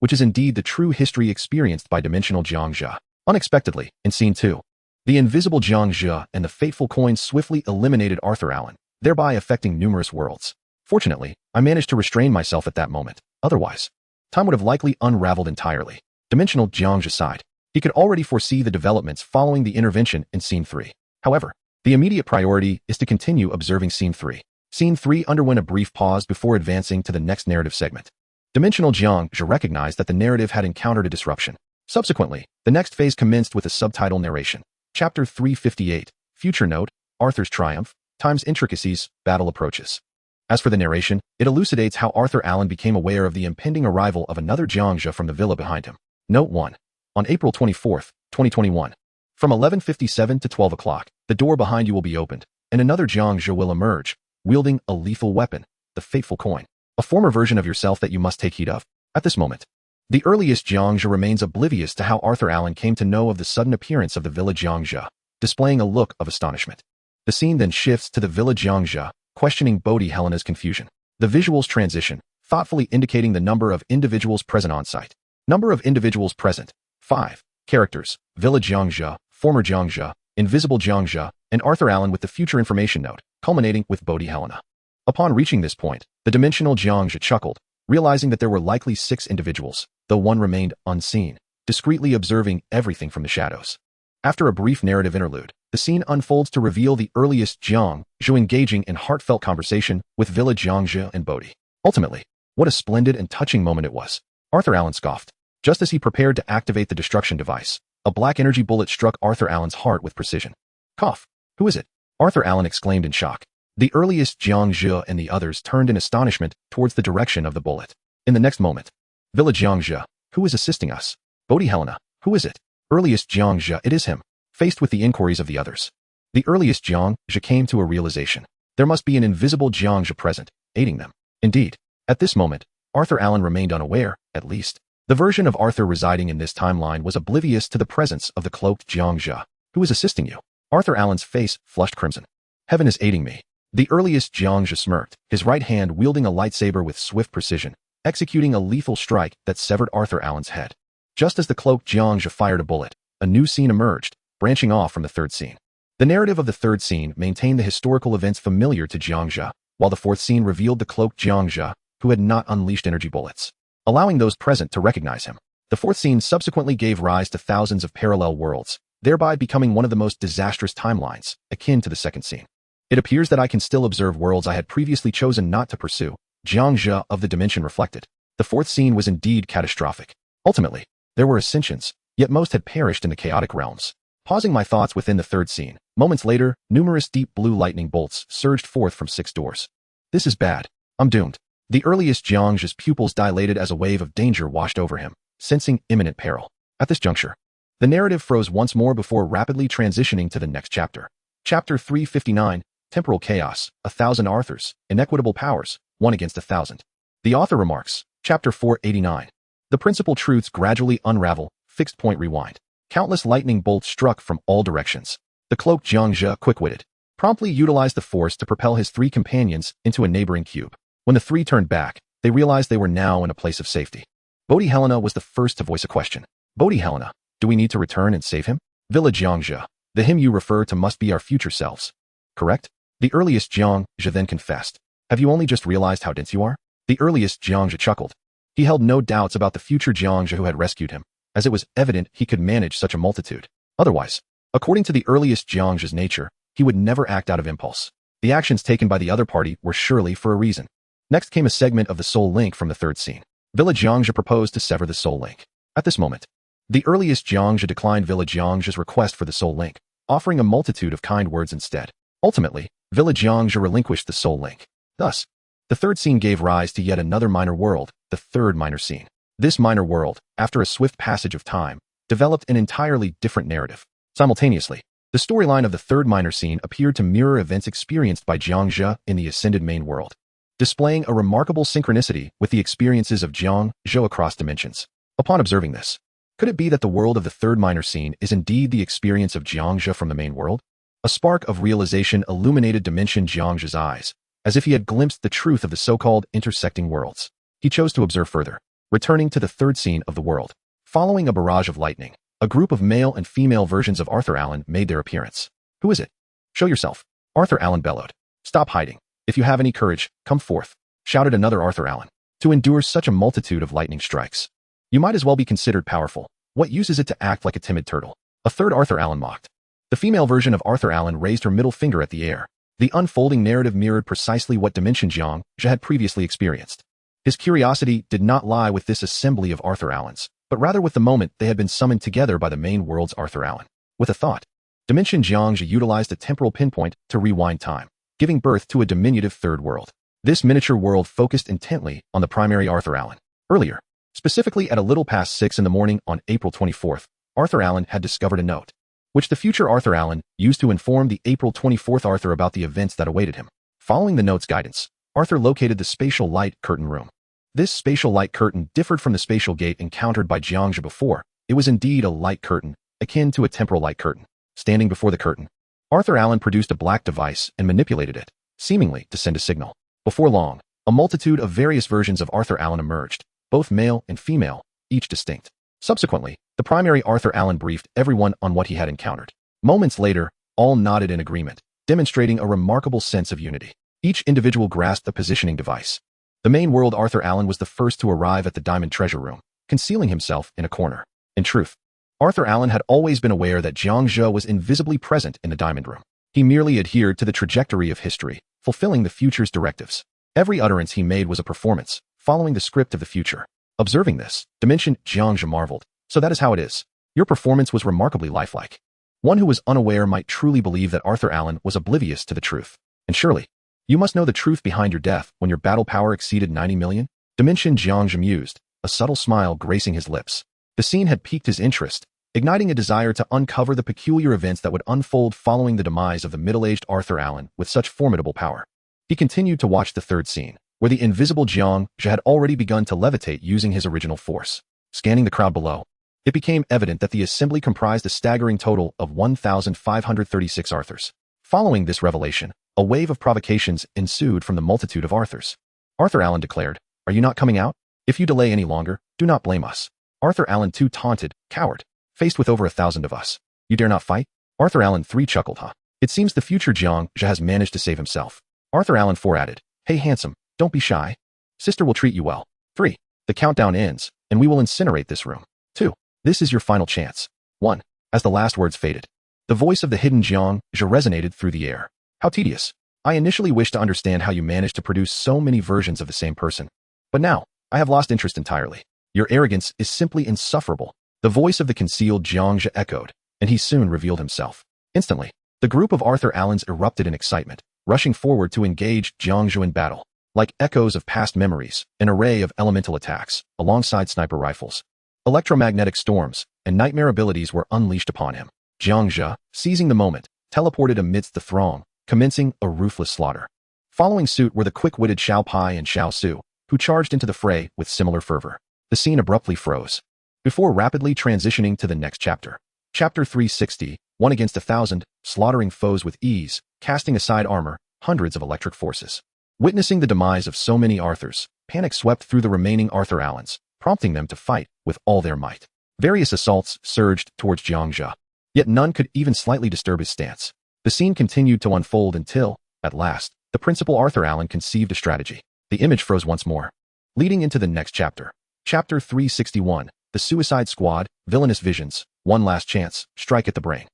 which is indeed the true history experienced by dimensional Jiang Zhe. Unexpectedly, in Scene 2, the invisible Jiang Zhe and the fateful coin swiftly eliminated Arthur Allen, thereby affecting numerous worlds. Fortunately, I managed to restrain myself at that moment. Otherwise, time would have likely unraveled entirely. Dimensional Jiang Zhe sighed. He could already foresee the developments following the intervention in Scene 3. However, the immediate priority is to continue observing Scene 3. Scene 3 underwent a brief pause before advancing to the next narrative segment. Dimensional Jiang Zhe recognized that the narrative had encountered a disruption. Subsequently, the next phase commenced with a subtitle narration. Chapter 358, Future Note, Arthur's Triumph, Time's Intricacies, Battle Approaches. As for the narration, it elucidates how Arthur Allen became aware of the impending arrival of another Jiang Zhe from the villa behind him. Note 1. On April 24, 2021, from 11:57 to 12 o'clock, the door behind you will be opened, and another Jiang Zhe will emerge, wielding a lethal weapon, the fateful coin, a former version of yourself that you must take heed of. At this moment, The earliest Jiang Zhe remains oblivious to how Arthur Allen came to know of the sudden appearance of the villa Jiang Zhe, displaying a look of astonishment. The scene then shifts to the villa Jiang Zhe, questioning Bodhi Helena's confusion. The visuals transition, thoughtfully indicating the number of individuals present on site. Number of individuals present, 5. Characters, Villa Jiang Zhe, former Jiang Zhe, Invisible Jiang Zhe, and Arthur Allen with the future information note, culminating with Bodhi Helena. Upon reaching this point, the dimensional Jiang Zhe chuckled, realizing that there were likely 6 individuals, though one remained unseen, discreetly observing everything from the shadows. After a brief narrative interlude, the scene unfolds to reveal the earliest Jiang Zhe engaging in heartfelt conversation with Villa Jiang Zhe and Bodhi. Ultimately, what a splendid and touching moment it was. Arthur Allen scoffed. Just as he prepared to activate the destruction device, a black energy bullet struck Arthur Allen's heart with precision. Cough. Who is it? Arthur Allen exclaimed in shock. The earliest Jiang Zhe and the others turned in astonishment towards the direction of the bullet. In the next moment, Villa Jiang Zhe, who is assisting us? Bodhi Helena, who is it? Earliest Jiang Zhe, it is him. Faced with the inquiries of the others, the earliest Jiang Zhe came to a realization. There must be an invisible Jiang Zhe present, aiding them. Indeed, at this moment, Arthur Allen remained unaware, at least. The version of Arthur residing in this timeline was oblivious to the presence of the cloaked Jiang Zhe. Who is assisting you? Arthur Allen's face flushed crimson. Heaven is aiding me. The earliest Jiang Zhe smirked, his right hand wielding a lightsaber with swift precision, executing a lethal strike that severed Arthur Allen's head. Just as the cloaked Jiang Zhe fired a bullet, a new scene emerged, branching off from the third scene. The narrative of the third scene maintained the historical events familiar to Jiang Zhe, while the fourth scene revealed the cloaked Jiang Zhe, who had not unleashed energy bullets, allowing those present to recognize him. The fourth scene subsequently gave rise to thousands of parallel worlds, thereby becoming one of the most disastrous timelines, akin to the second scene. It appears that I can still observe worlds I had previously chosen not to pursue, Jiang Zhe of the dimension reflected. The fourth scene was indeed catastrophic. Ultimately, there were ascensions, yet most had perished in the chaotic realms. Pausing my thoughts within the third scene, moments later, numerous deep blue lightning bolts surged forth from 6 doors. This is bad. I'm doomed. The earliest Jiang Zhe's pupils dilated as a wave of danger washed over him, sensing imminent peril. At this juncture, the narrative froze once more before rapidly transitioning to the next chapter. Chapter 359, Temporal Chaos, 1,000 Arthurs, Inequitable Powers, 1 against 1,000. The author remarks, Chapter 489. The principal truths gradually unravel, fixed point rewind. Countless lightning bolts struck from all directions. The cloaked Jiang Zhe, quick-witted, promptly utilized the force to propel his 3 companions into a neighboring cube. When the 3 turned back, they realized they were now in a place of safety. Bodhi Helena was the first to voice a question. Bodhi Helena, do we need to return and save him? Villa Jiang Zhe, the him you refer to must be our future selves. Correct? The earliest Jiang Zhe then confessed. Have you only just realized how dense you are? The earliest Jiang Zhe chuckled. He held no doubts about the future Jiang Zhe who had rescued him, as it was evident he could manage such a multitude. Otherwise, according to the earliest Jiang Zhe's nature, he would never act out of impulse. The actions taken by the other party were surely for a reason. Next came a segment of the soul link from the third scene. Villa Jiang Zhe proposed to sever the soul link. At this moment, the earliest Jiang Zhe declined Villa Jiang Zhe's request for the soul link, offering a multitude of kind words instead. Ultimately, Villa Jiang Zhe relinquished the soul link. Thus, the third scene gave rise to yet another minor world, the third minor scene. This minor world, after a swift passage of time, developed an entirely different narrative. Simultaneously, the storyline of the third minor scene appeared to mirror events experienced by Jiang Zhe in the ascended main world, displaying a remarkable synchronicity with the experiences of Jiang Zhe across dimensions. Upon observing this, could it be that the world of the third minor scene is indeed the experience of Jiang Zhe from the main world? A spark of realization illuminated dimension Jiang Zhe's eyes, as if he had glimpsed the truth of the so-called intersecting worlds. He chose to observe further. Returning to the third scene of the world. Following a barrage of lightning, a group of male and female versions of Arthur Allen made their appearance. Who is it? Show yourself. Arthur Allen bellowed. Stop hiding. If you have any courage, come forth, shouted another Arthur Allen. To endure such a multitude of lightning strikes, you might as well be considered powerful. What use is it to act like a timid turtle? A third Arthur Allen mocked. The female version of Arthur Allen raised her middle finger at the air. The unfolding narrative mirrored precisely what dimension Jiang Zhe had previously experienced. His curiosity did not lie with this assembly of Arthur Allens, but rather with the moment they had been summoned together by the main world's Arthur Allen. With a thought, dimension Jiang Zhe utilized a temporal pinpoint to rewind time, giving birth to a diminutive third world. This miniature world focused intently on the primary Arthur Allen. Earlier, specifically at a little past 6 in the morning on April 24th, Arthur Allen had discovered a note, which the future Arthur Allen used to inform the April 24th Arthur about the events that awaited him. Following the note's guidance, Arthur located the spatial light curtain room. This spatial light curtain differed from the spatial gate encountered by Jiang Zhe before. It was indeed a light curtain, akin to a temporal light curtain. Standing before the curtain, Arthur Allen produced a black device and manipulated it, seemingly to send a signal. Before long, a multitude of various versions of Arthur Allen emerged, both male and female, each distinct. Subsequently, the primary Arthur Allen briefed everyone on what he had encountered. Moments later, all nodded in agreement, demonstrating a remarkable sense of unity. Each individual grasped the positioning device. The main world Arthur Allen was the first to arrive at the diamond treasure room, concealing himself in a corner. In truth, Arthur Allen had always been aware that Jiang Zhe was invisibly present in the diamond room. He merely adhered to the trajectory of history, fulfilling the future's directives. Every utterance he made was a performance, following the script of the future. Observing this, Dimension Jiang Zhe marveled. So that is how it is. Your performance was remarkably lifelike. One who was unaware might truly believe that Arthur Allen was oblivious to the truth. And surely, you must know the truth behind your death when your battle power exceeded 90 million? Dimension Jiang Zhe mused, a subtle smile gracing his lips. The scene had piqued his interest, igniting a desire to uncover the peculiar events that would unfold following the demise of the middle-aged Arthur Allen with such formidable power. He continued to watch the third scene, where the invisible Jiang Zhe had already begun to levitate using his original force. Scanning the crowd below, it became evident that the assembly comprised a staggering total of 1,536 Arthurs. Following this revelation, a wave of provocations ensued from the multitude of Arthurs. Arthur Allen declared, "Are you not coming out? If you delay any longer, do not blame us." Arthur Allen 2 taunted, "Coward, faced with over 1,000 of us, you dare not fight?" Arthur Allen 3 chuckled, "Huh? It seems the future Jiang Zhe has managed to save himself." Arthur Allen 4 added, "Hey handsome, don't be shy. Sister will treat you well." 3. The countdown ends, and we will incinerate this room. 2. This is your final chance. 1. As the last words faded, the voice of the hidden Jiang Zhe resonated through the air. "How tedious. I initially wished to understand how you managed to produce so many versions of the same person. But now, I have lost interest entirely. Your arrogance is simply insufferable." The voice of the concealed Jiang Zhe echoed, and he soon revealed himself. Instantly, the group of Arthur Allens erupted in excitement, rushing forward to engage Jiang Zhe in battle. Like echoes of past memories, an array of elemental attacks, alongside sniper rifles, electromagnetic storms, and nightmare abilities were unleashed upon him. Jiang Zhe, seizing the moment, teleported amidst the throng, commencing a ruthless slaughter. Following suit were the quick-witted Xiao Pai and Xiao Su, who charged into the fray with similar fervor. The scene abruptly froze, before rapidly transitioning to the next chapter. Chapter 360, 1 against 1,000, slaughtering foes with ease, casting aside armor, hundreds of electric forces. Witnessing the demise of so many Arthurs, panic swept through the remaining Arthur Allens, prompting them to fight with all their might. Various assaults surged towards Jiang Zhe, yet none could even slightly disturb his stance. The scene continued to unfold until, at last, the principal Arthur Allen conceived a strategy. The image froze once more, leading into the next chapter. Chapter 361, The Suicide Squad, Villainous Visions, One Last Chance, Strike at the Brain.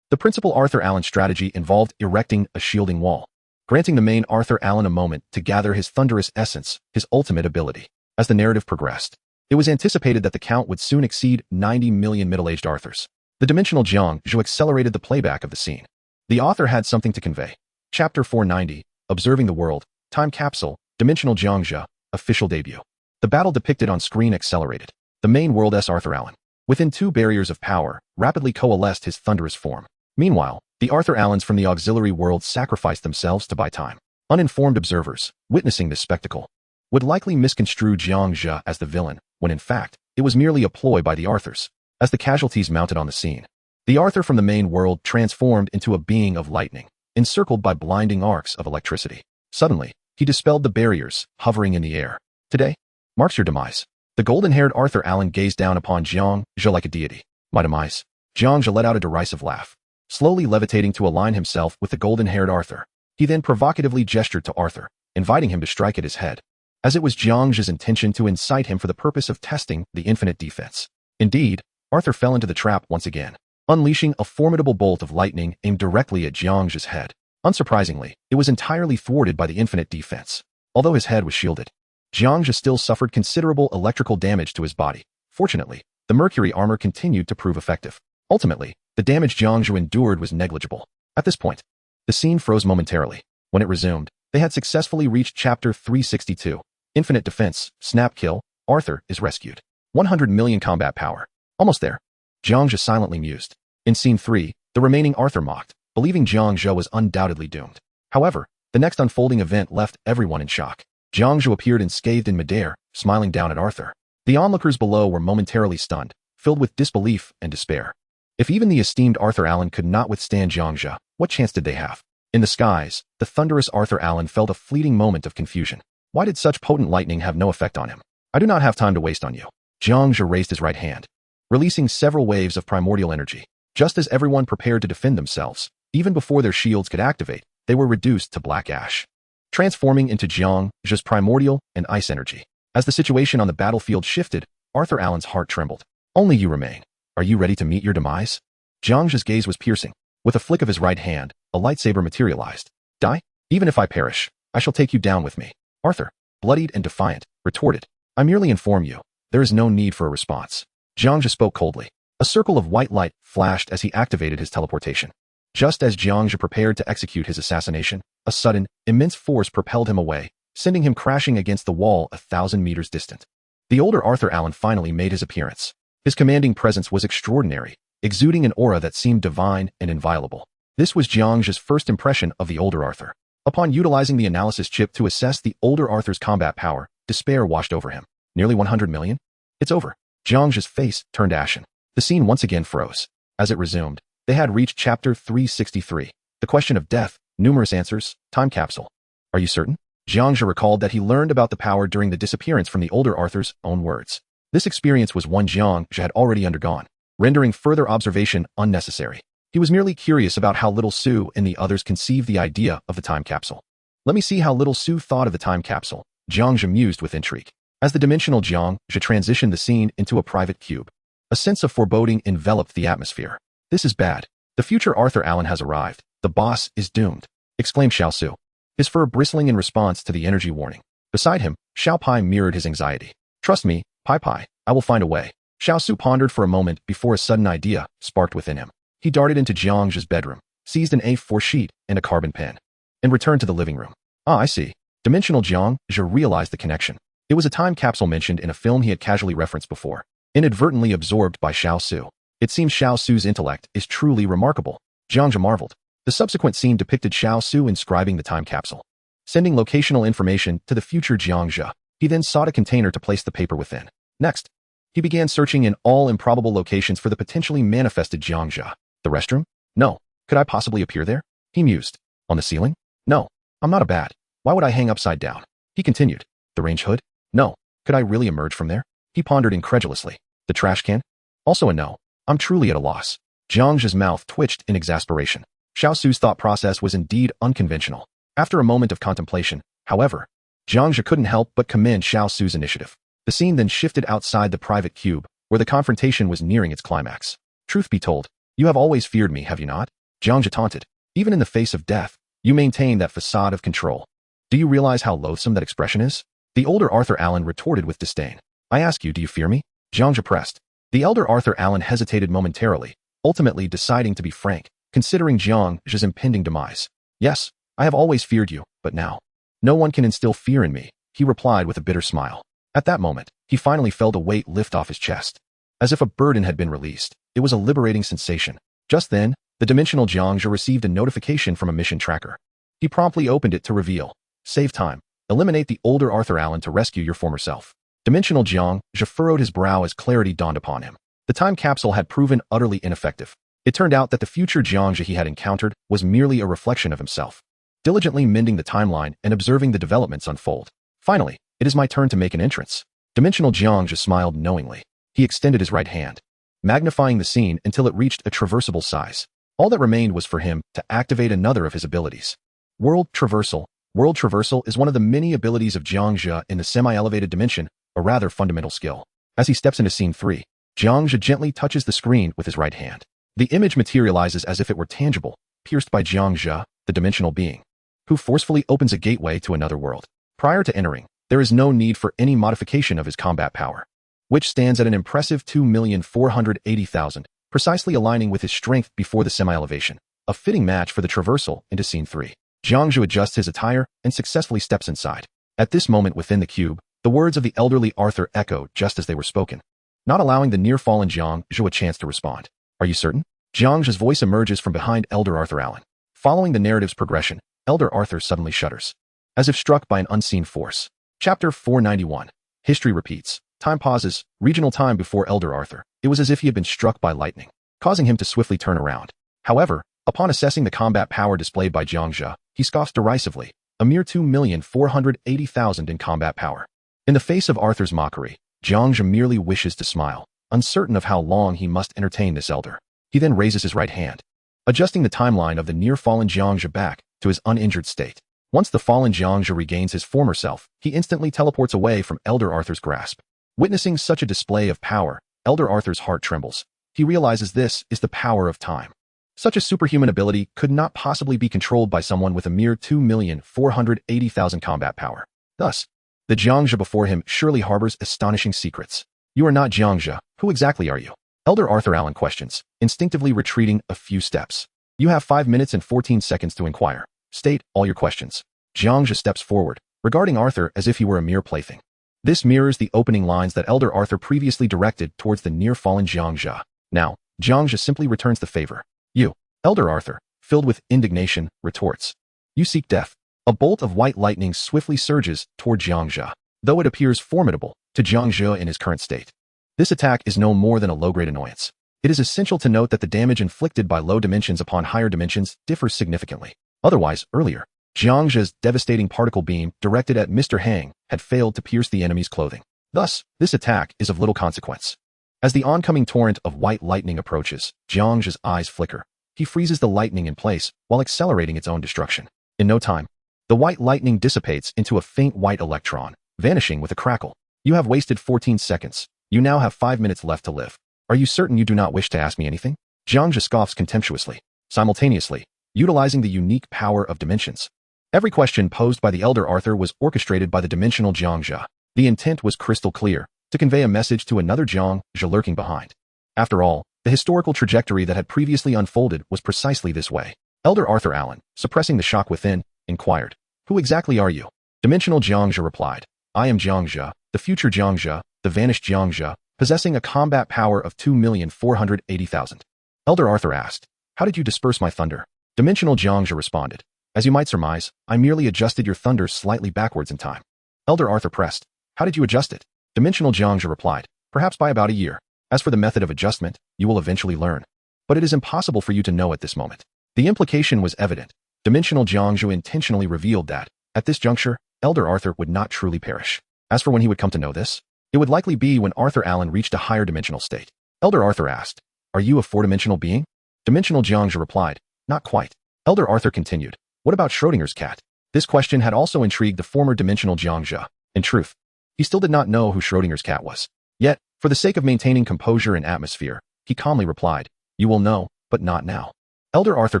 The principal Arthur Allen strategy involved erecting a shielding wall, granting the main Arthur Allen a moment to gather his thunderous essence, his ultimate ability. As the narrative progressed, it was anticipated that the count would soon exceed 90 million middle-aged Arthurs. The dimensional Jiang Zhe accelerated the playback of the scene. The author had something to convey. Chapter 490, Observing the World, Time Capsule, Dimensional Jiang Zhe, Official Debut. The battle depicted on screen accelerated. The main world S. Arthur Allen, within 2 barriers of power, rapidly coalesced his thunderous form. Meanwhile, the Arthur Allens from the auxiliary world sacrificed themselves to buy time. Uninformed observers, witnessing this spectacle, would likely misconstrue Jiang Zhe as the villain, when in fact, it was merely a ploy by the Arthurs. As the casualties mounted on the scene, the Arthur from the main world transformed into a being of lightning, encircled by blinding arcs of electricity. Suddenly, he dispelled the barriers, hovering in the air. "Today marks your demise." The golden-haired Arthur Allen gazed down upon Jiang Zhe like a deity. "My demise?" Jiang Zhe let out a derisive laugh, slowly levitating to align himself with the golden-haired Arthur. He then provocatively gestured to Arthur, inviting him to strike at his head, as it was Jiang Zhe's intention to incite him for the purpose of testing the infinite defense. Indeed, Arthur fell into the trap once again, unleashing a formidable bolt of lightning aimed directly at Jiang Zhe's head. Unsurprisingly, it was entirely thwarted by the infinite defense. Although his head was shielded, Jiang Zhe still suffered considerable electrical damage to his body. Fortunately, the mercury armor continued to prove effective. Ultimately, the damage Jiang Zhe endured was negligible. At this point, the scene froze momentarily. When it resumed, they had successfully reached Chapter 362, Infinite Defense, Snap Kill, Arthur is rescued. 100 million combat power. Almost there. Jiang Zhe silently mused. In Scene 3, the remaining Arthur mocked, believing Jiang Zhe was undoubtedly doomed. However, the next unfolding event left everyone in shock. Jiang Zhe appeared unscathed in midair, smiling down at Arthur. The onlookers below were momentarily stunned, filled with disbelief and despair. If even the esteemed Arthur Allen could not withstand Jiang Zhe, what chance did they have? In the skies, the thunderous Arthur Allen felt a fleeting moment of confusion. Why did such potent lightning have no effect on him? I do not have time to waste on you. Jiang Zhe raised his right hand, releasing several waves of primordial energy. Just as everyone prepared to defend themselves, even before their shields could activate, they were reduced to black ash, transforming into Jiang Zhe's primordial and ice energy. As the situation on the battlefield shifted, Arthur Allen's heart trembled. Only you remain. Are you ready to meet your demise? Jiang Zhe's gaze was piercing. With a flick of his right hand, a lightsaber materialized. Die? Even if I perish, I shall take you down with me. Arthur, bloodied and defiant, retorted. I merely inform you. There is no need for a response. Jiang Zhe spoke coldly. A circle of white light flashed as he activated his teleportation. Just as Jiang Zhe prepared to execute his assassination, a sudden, immense force propelled him away, sending him crashing against the wall 1,000 meters distant. The older Arthur Allen finally made his appearance. His commanding presence was extraordinary, exuding an aura that seemed divine and inviolable. This was Jiang Zhe's first impression of the older Arthur. Upon utilizing the analysis chip to assess the older Arthur's combat power, despair washed over him. Nearly 100 million? It's over. Jiang Zhe's face turned ashen. The scene once again froze. As it resumed, they had reached chapter 363. The question of death, numerous answers, time capsule. Are you certain? Jiang Zhe recalled that he learned about the power during the disappearance from the older Arthur's own words. This experience was one Jiang Zhe had already undergone, rendering further observation unnecessary. He was merely curious about how little Sue and the others conceived the idea of the time capsule. Let me see how little Sue thought of the time capsule, Jiang Zhe mused with intrigue. As the dimensional Jiang Zhe transitioned the scene into a private cube, a sense of foreboding enveloped the atmosphere. This is bad. The future Arthur Allen has arrived. The boss is doomed, exclaimed Xiao Su, his fur bristling in response to the energy warning. Beside him, Xiao Pai mirrored his anxiety. Trust me, Pai Pai, I will find a way. Xiao Su pondered for a moment before a sudden idea sparked within him. He darted into Jiang Zhe's bedroom, seized an A4 sheet and a carbon pen, and returned to the living room. Ah, I see. Dimensional Jiang Zhe realized the connection. It was a time capsule mentioned in a film he had casually referenced before, inadvertently absorbed by Xiao Su. It seems Xiao Su's intellect is truly remarkable. Jiang Zhe marveled. The subsequent scene depicted Xiao Su inscribing the time capsule, sending locational information to the future Jiang Zhe. He then sought a container to place the paper within. Next, he began searching in all improbable locations for the potentially manifested Jiang Zhe. The restroom? No. Could I possibly appear there? He mused. On the ceiling? No. I'm not a bat. Why would I hang upside down? He continued. The range hood? No. Could I really emerge from there? He pondered incredulously. The trash can? Also a no. I'm truly at a loss. Jiang Zhe's mouth twitched in exasperation. Xiao Su's thought process was indeed unconventional. After a moment of contemplation, however, Jiang Zhe couldn't help but commend Xiao Su's initiative. The scene then shifted outside the private cube, where the confrontation was nearing its climax. Truth be told, you have always feared me, have you not? Jiang Zhe taunted. Even in the face of death, you maintain that facade of control. Do you realize how loathsome that expression is? The older Arthur Allen retorted with disdain. I ask you, do you fear me? Jiang Zhe pressed. The elder Arthur Allen hesitated momentarily, ultimately deciding to be frank, considering Jiang Zhe's impending demise. Yes, I have always feared you, but now, no one can instill fear in me, he replied with a bitter smile. At that moment, he finally felt a weight lift off his chest. As if a burden had been released, it was a liberating sensation. Just then, the dimensional Jiang Zhe received a notification from a mission tracker. He promptly opened it to reveal. Save time. Eliminate the older Arthur Allen to rescue your former self. Dimensional Jiang Zhe furrowed his brow as clarity dawned upon him. The time capsule had proven utterly ineffective. It turned out that the future Jiang Zhe he had encountered was merely a reflection of himself, diligently mending the timeline and observing the developments unfold. Finally, it is my turn to make an entrance. Dimensional Jiang Zhe smiled knowingly. He extended his right hand, magnifying the scene until it reached a traversable size. All that remained was for him to activate another of his abilities. World Traversal. World Traversal is one of the many abilities of Jiang Zhe in the semi-elevated dimension, a rather fundamental skill. As he steps into scene 3, Jiang Zhe gently touches the screen with his right hand. The image materializes as if it were tangible, pierced by Jiang Zhe, the dimensional being, who forcefully opens a gateway to another world. Prior to entering, there is no need for any modification of his combat power, which stands at an impressive 2,480,000, precisely aligning with his strength before the semi-elevation, a fitting match for the traversal into scene 3. Jiang Zhe adjusts his attire and successfully steps inside. At this moment within the cube, the words of the elderly Arthur echoed just as they were spoken, not allowing the near-fallen Jiang Zhe a chance to respond. Are you certain? Jiang Zhe's voice emerges from behind elder Arthur Allen. Following the narrative's progression, elder Arthur suddenly shudders, as if struck by an unseen force. Chapter 491. History repeats. Time pauses. Regional time before Elder Arthur. It was as if he had been struck by lightning, causing him to swiftly turn around. However, upon assessing the combat power displayed by Jiang Zhe, he scoffs derisively. A mere 2,480,000 in combat power. In the face of Arthur's mockery, Jiang Zhe merely wishes to smile, uncertain of how long he must entertain this elder. He then raises his right hand, adjusting the timeline of the near-fallen Jiang Zhe back to his uninjured state. Once the fallen Jiang Zhe regains his former self, he instantly teleports away from Elder Arthur's grasp. Witnessing such a display of power, Elder Arthur's heart trembles. He realizes this is the power of time. Such a superhuman ability could not possibly be controlled by someone with a mere 2,480,000 combat power. Thus, the Jiang Zhe before him surely harbors astonishing secrets. You are not Jiang Zhe. Who exactly are you? Elder Arthur Allen questions, instinctively retreating a few steps. You have 5 minutes and 14 seconds to inquire. State all your questions. Jiang Zhe steps forward, regarding Arthur as if he were a mere plaything. This mirrors the opening lines that Elder Arthur previously directed towards the near-fallen Jiang Zhe. Now, Jiang Zhe simply returns the favor. You, Elder Arthur, filled with indignation, retorts. You seek death. A bolt of white lightning swiftly surges toward Jiang Zhe, though it appears formidable to Jiang Zhe in his current state. This attack is no more than a low-grade annoyance. It is essential to note that the damage inflicted by low dimensions upon higher dimensions differs significantly. Otherwise, earlier, Jiang Zhe's devastating particle beam directed at Mr. Hang had failed to pierce the enemy's clothing. Thus, this attack is of little consequence. As the oncoming torrent of white lightning approaches, Jiang Zhe's eyes flicker. He freezes the lightning in place while accelerating its own destruction. In no time, the white lightning dissipates into a faint white electron, vanishing with a crackle. You have wasted 14 seconds. You now have 5 minutes left to live. Are you certain you do not wish to ask me anything? Jiang Zhe scoffs contemptuously, simultaneously utilizing the unique power of dimensions. Every question posed by the Elder Arthur was orchestrated by the dimensional Jiang Zhe. The intent was crystal clear, to convey a message to another Jiang Zhe lurking behind. After all, the historical trajectory that had previously unfolded was precisely this way. Elder Arthur Allen, suppressing the shock within, inquired, Who exactly are you? Dimensional Jiang Zhe replied, I am Jiang Zhe, the future Jiang Zhe, the vanished Jiang Zhe, possessing a combat power of 2,480,000. Elder Arthur asked, How did you disperse my thunder? Dimensional Jiang Zhe responded, As you might surmise, I merely adjusted your thunder slightly backwards in time. Elder Arthur pressed, How did you adjust it? Dimensional Jiang Zhe replied, Perhaps by about a year. As for the method of adjustment, you will eventually learn. But it is impossible for you to know at this moment. The implication was evident. Dimensional Jiang Zhe intentionally revealed that, at this juncture, Elder Arthur would not truly perish. As for when he would come to know this, it would likely be when Arthur Allen reached a higher dimensional state. Elder Arthur asked, Are you a four-dimensional being? Dimensional Jiang Zhe replied, Not quite. Elder Arthur continued, What about Schrodinger's cat? This question had also intrigued the former dimensional Jiang Zhe. In truth, he still did not know who Schrodinger's cat was. Yet, for the sake of maintaining composure and atmosphere, he calmly replied, You will know, but not now. Elder Arthur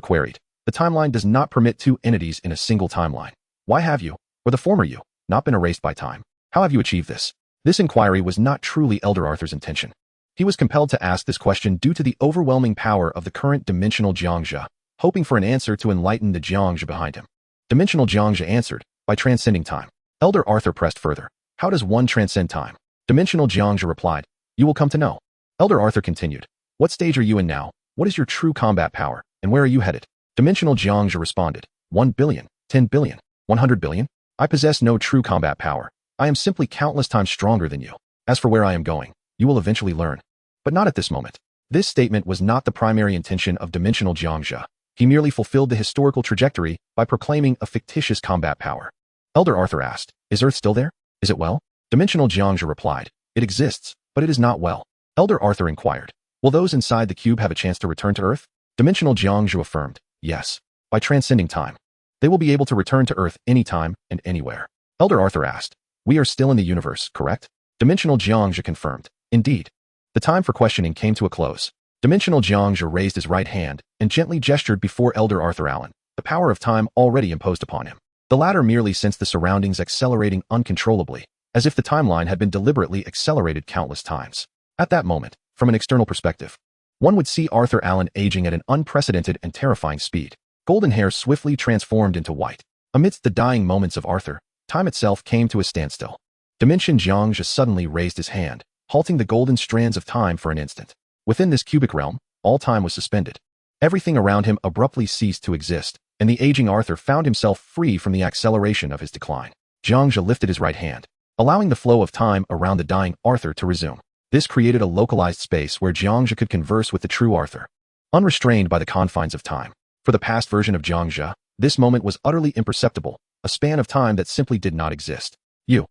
queried, The timeline does not permit two entities in a single timeline. Why have you, or the former you, not been erased by time? How have you achieved this? This inquiry was not truly Elder Arthur's intention. He was compelled to ask this question due to the overwhelming power of the current dimensional Jiang Zhe, hoping for an answer to enlighten the Jiang Zhe behind him. Dimensional Jiang Zhe answered, By transcending time. Elder Arthur pressed further, How does one transcend time? Dimensional Jiang Zhe replied, You will come to know. Elder Arthur continued, What stage are you in now? What is your true combat power, and where are you headed? Dimensional Jiang Zhe responded, 1 billion, 10 billion, 100 billion? I possess no true combat power. I am simply countless times stronger than you. As for where I am going, you will eventually learn. But not at this moment. This statement was not the primary intention of Dimensional Jiang Zhe. He merely fulfilled the historical trajectory by proclaiming a fictitious combat power. Elder Arthur asked, Is Earth still there? Is it well? Dimensional Jiang Zhe replied, It exists, but it is not well. Elder Arthur inquired, Will those inside the cube have a chance to return to Earth? Dimensional Jiang Zhe affirmed, Yes. By transcending time. They will be able to return to Earth anytime and anywhere. Elder Arthur asked, We are still in the universe, correct? Dimensional Jiang Zhe confirmed, Indeed. The time for questioning came to a close. Dimensional Jiang Zhe raised his right hand and gently gestured before Elder Arthur Allen, the power of time already imposed upon him. The latter merely sensed the surroundings accelerating uncontrollably, as if the timeline had been deliberately accelerated countless times. At that moment, from an external perspective, one would see Arthur Allen aging at an unprecedented and terrifying speed. Golden hair swiftly transformed into white. Amidst the dying moments of Arthur, time itself came to a standstill. Dimension Jiang Zhe suddenly raised his hand, halting the golden strands of time for an instant. Within this cubic realm, all time was suspended. Everything around him abruptly ceased to exist, and the aging Arthur found himself free from the acceleration of his decline. Jiang Zhe lifted his right hand, allowing the flow of time around the dying Arthur to resume. This created a localized space where Jiang Zhe could converse with the true Arthur, unrestrained by the confines of time. For the past version of Jiang Zhe, this moment was utterly imperceptible, a span of time that simply did not exist. You,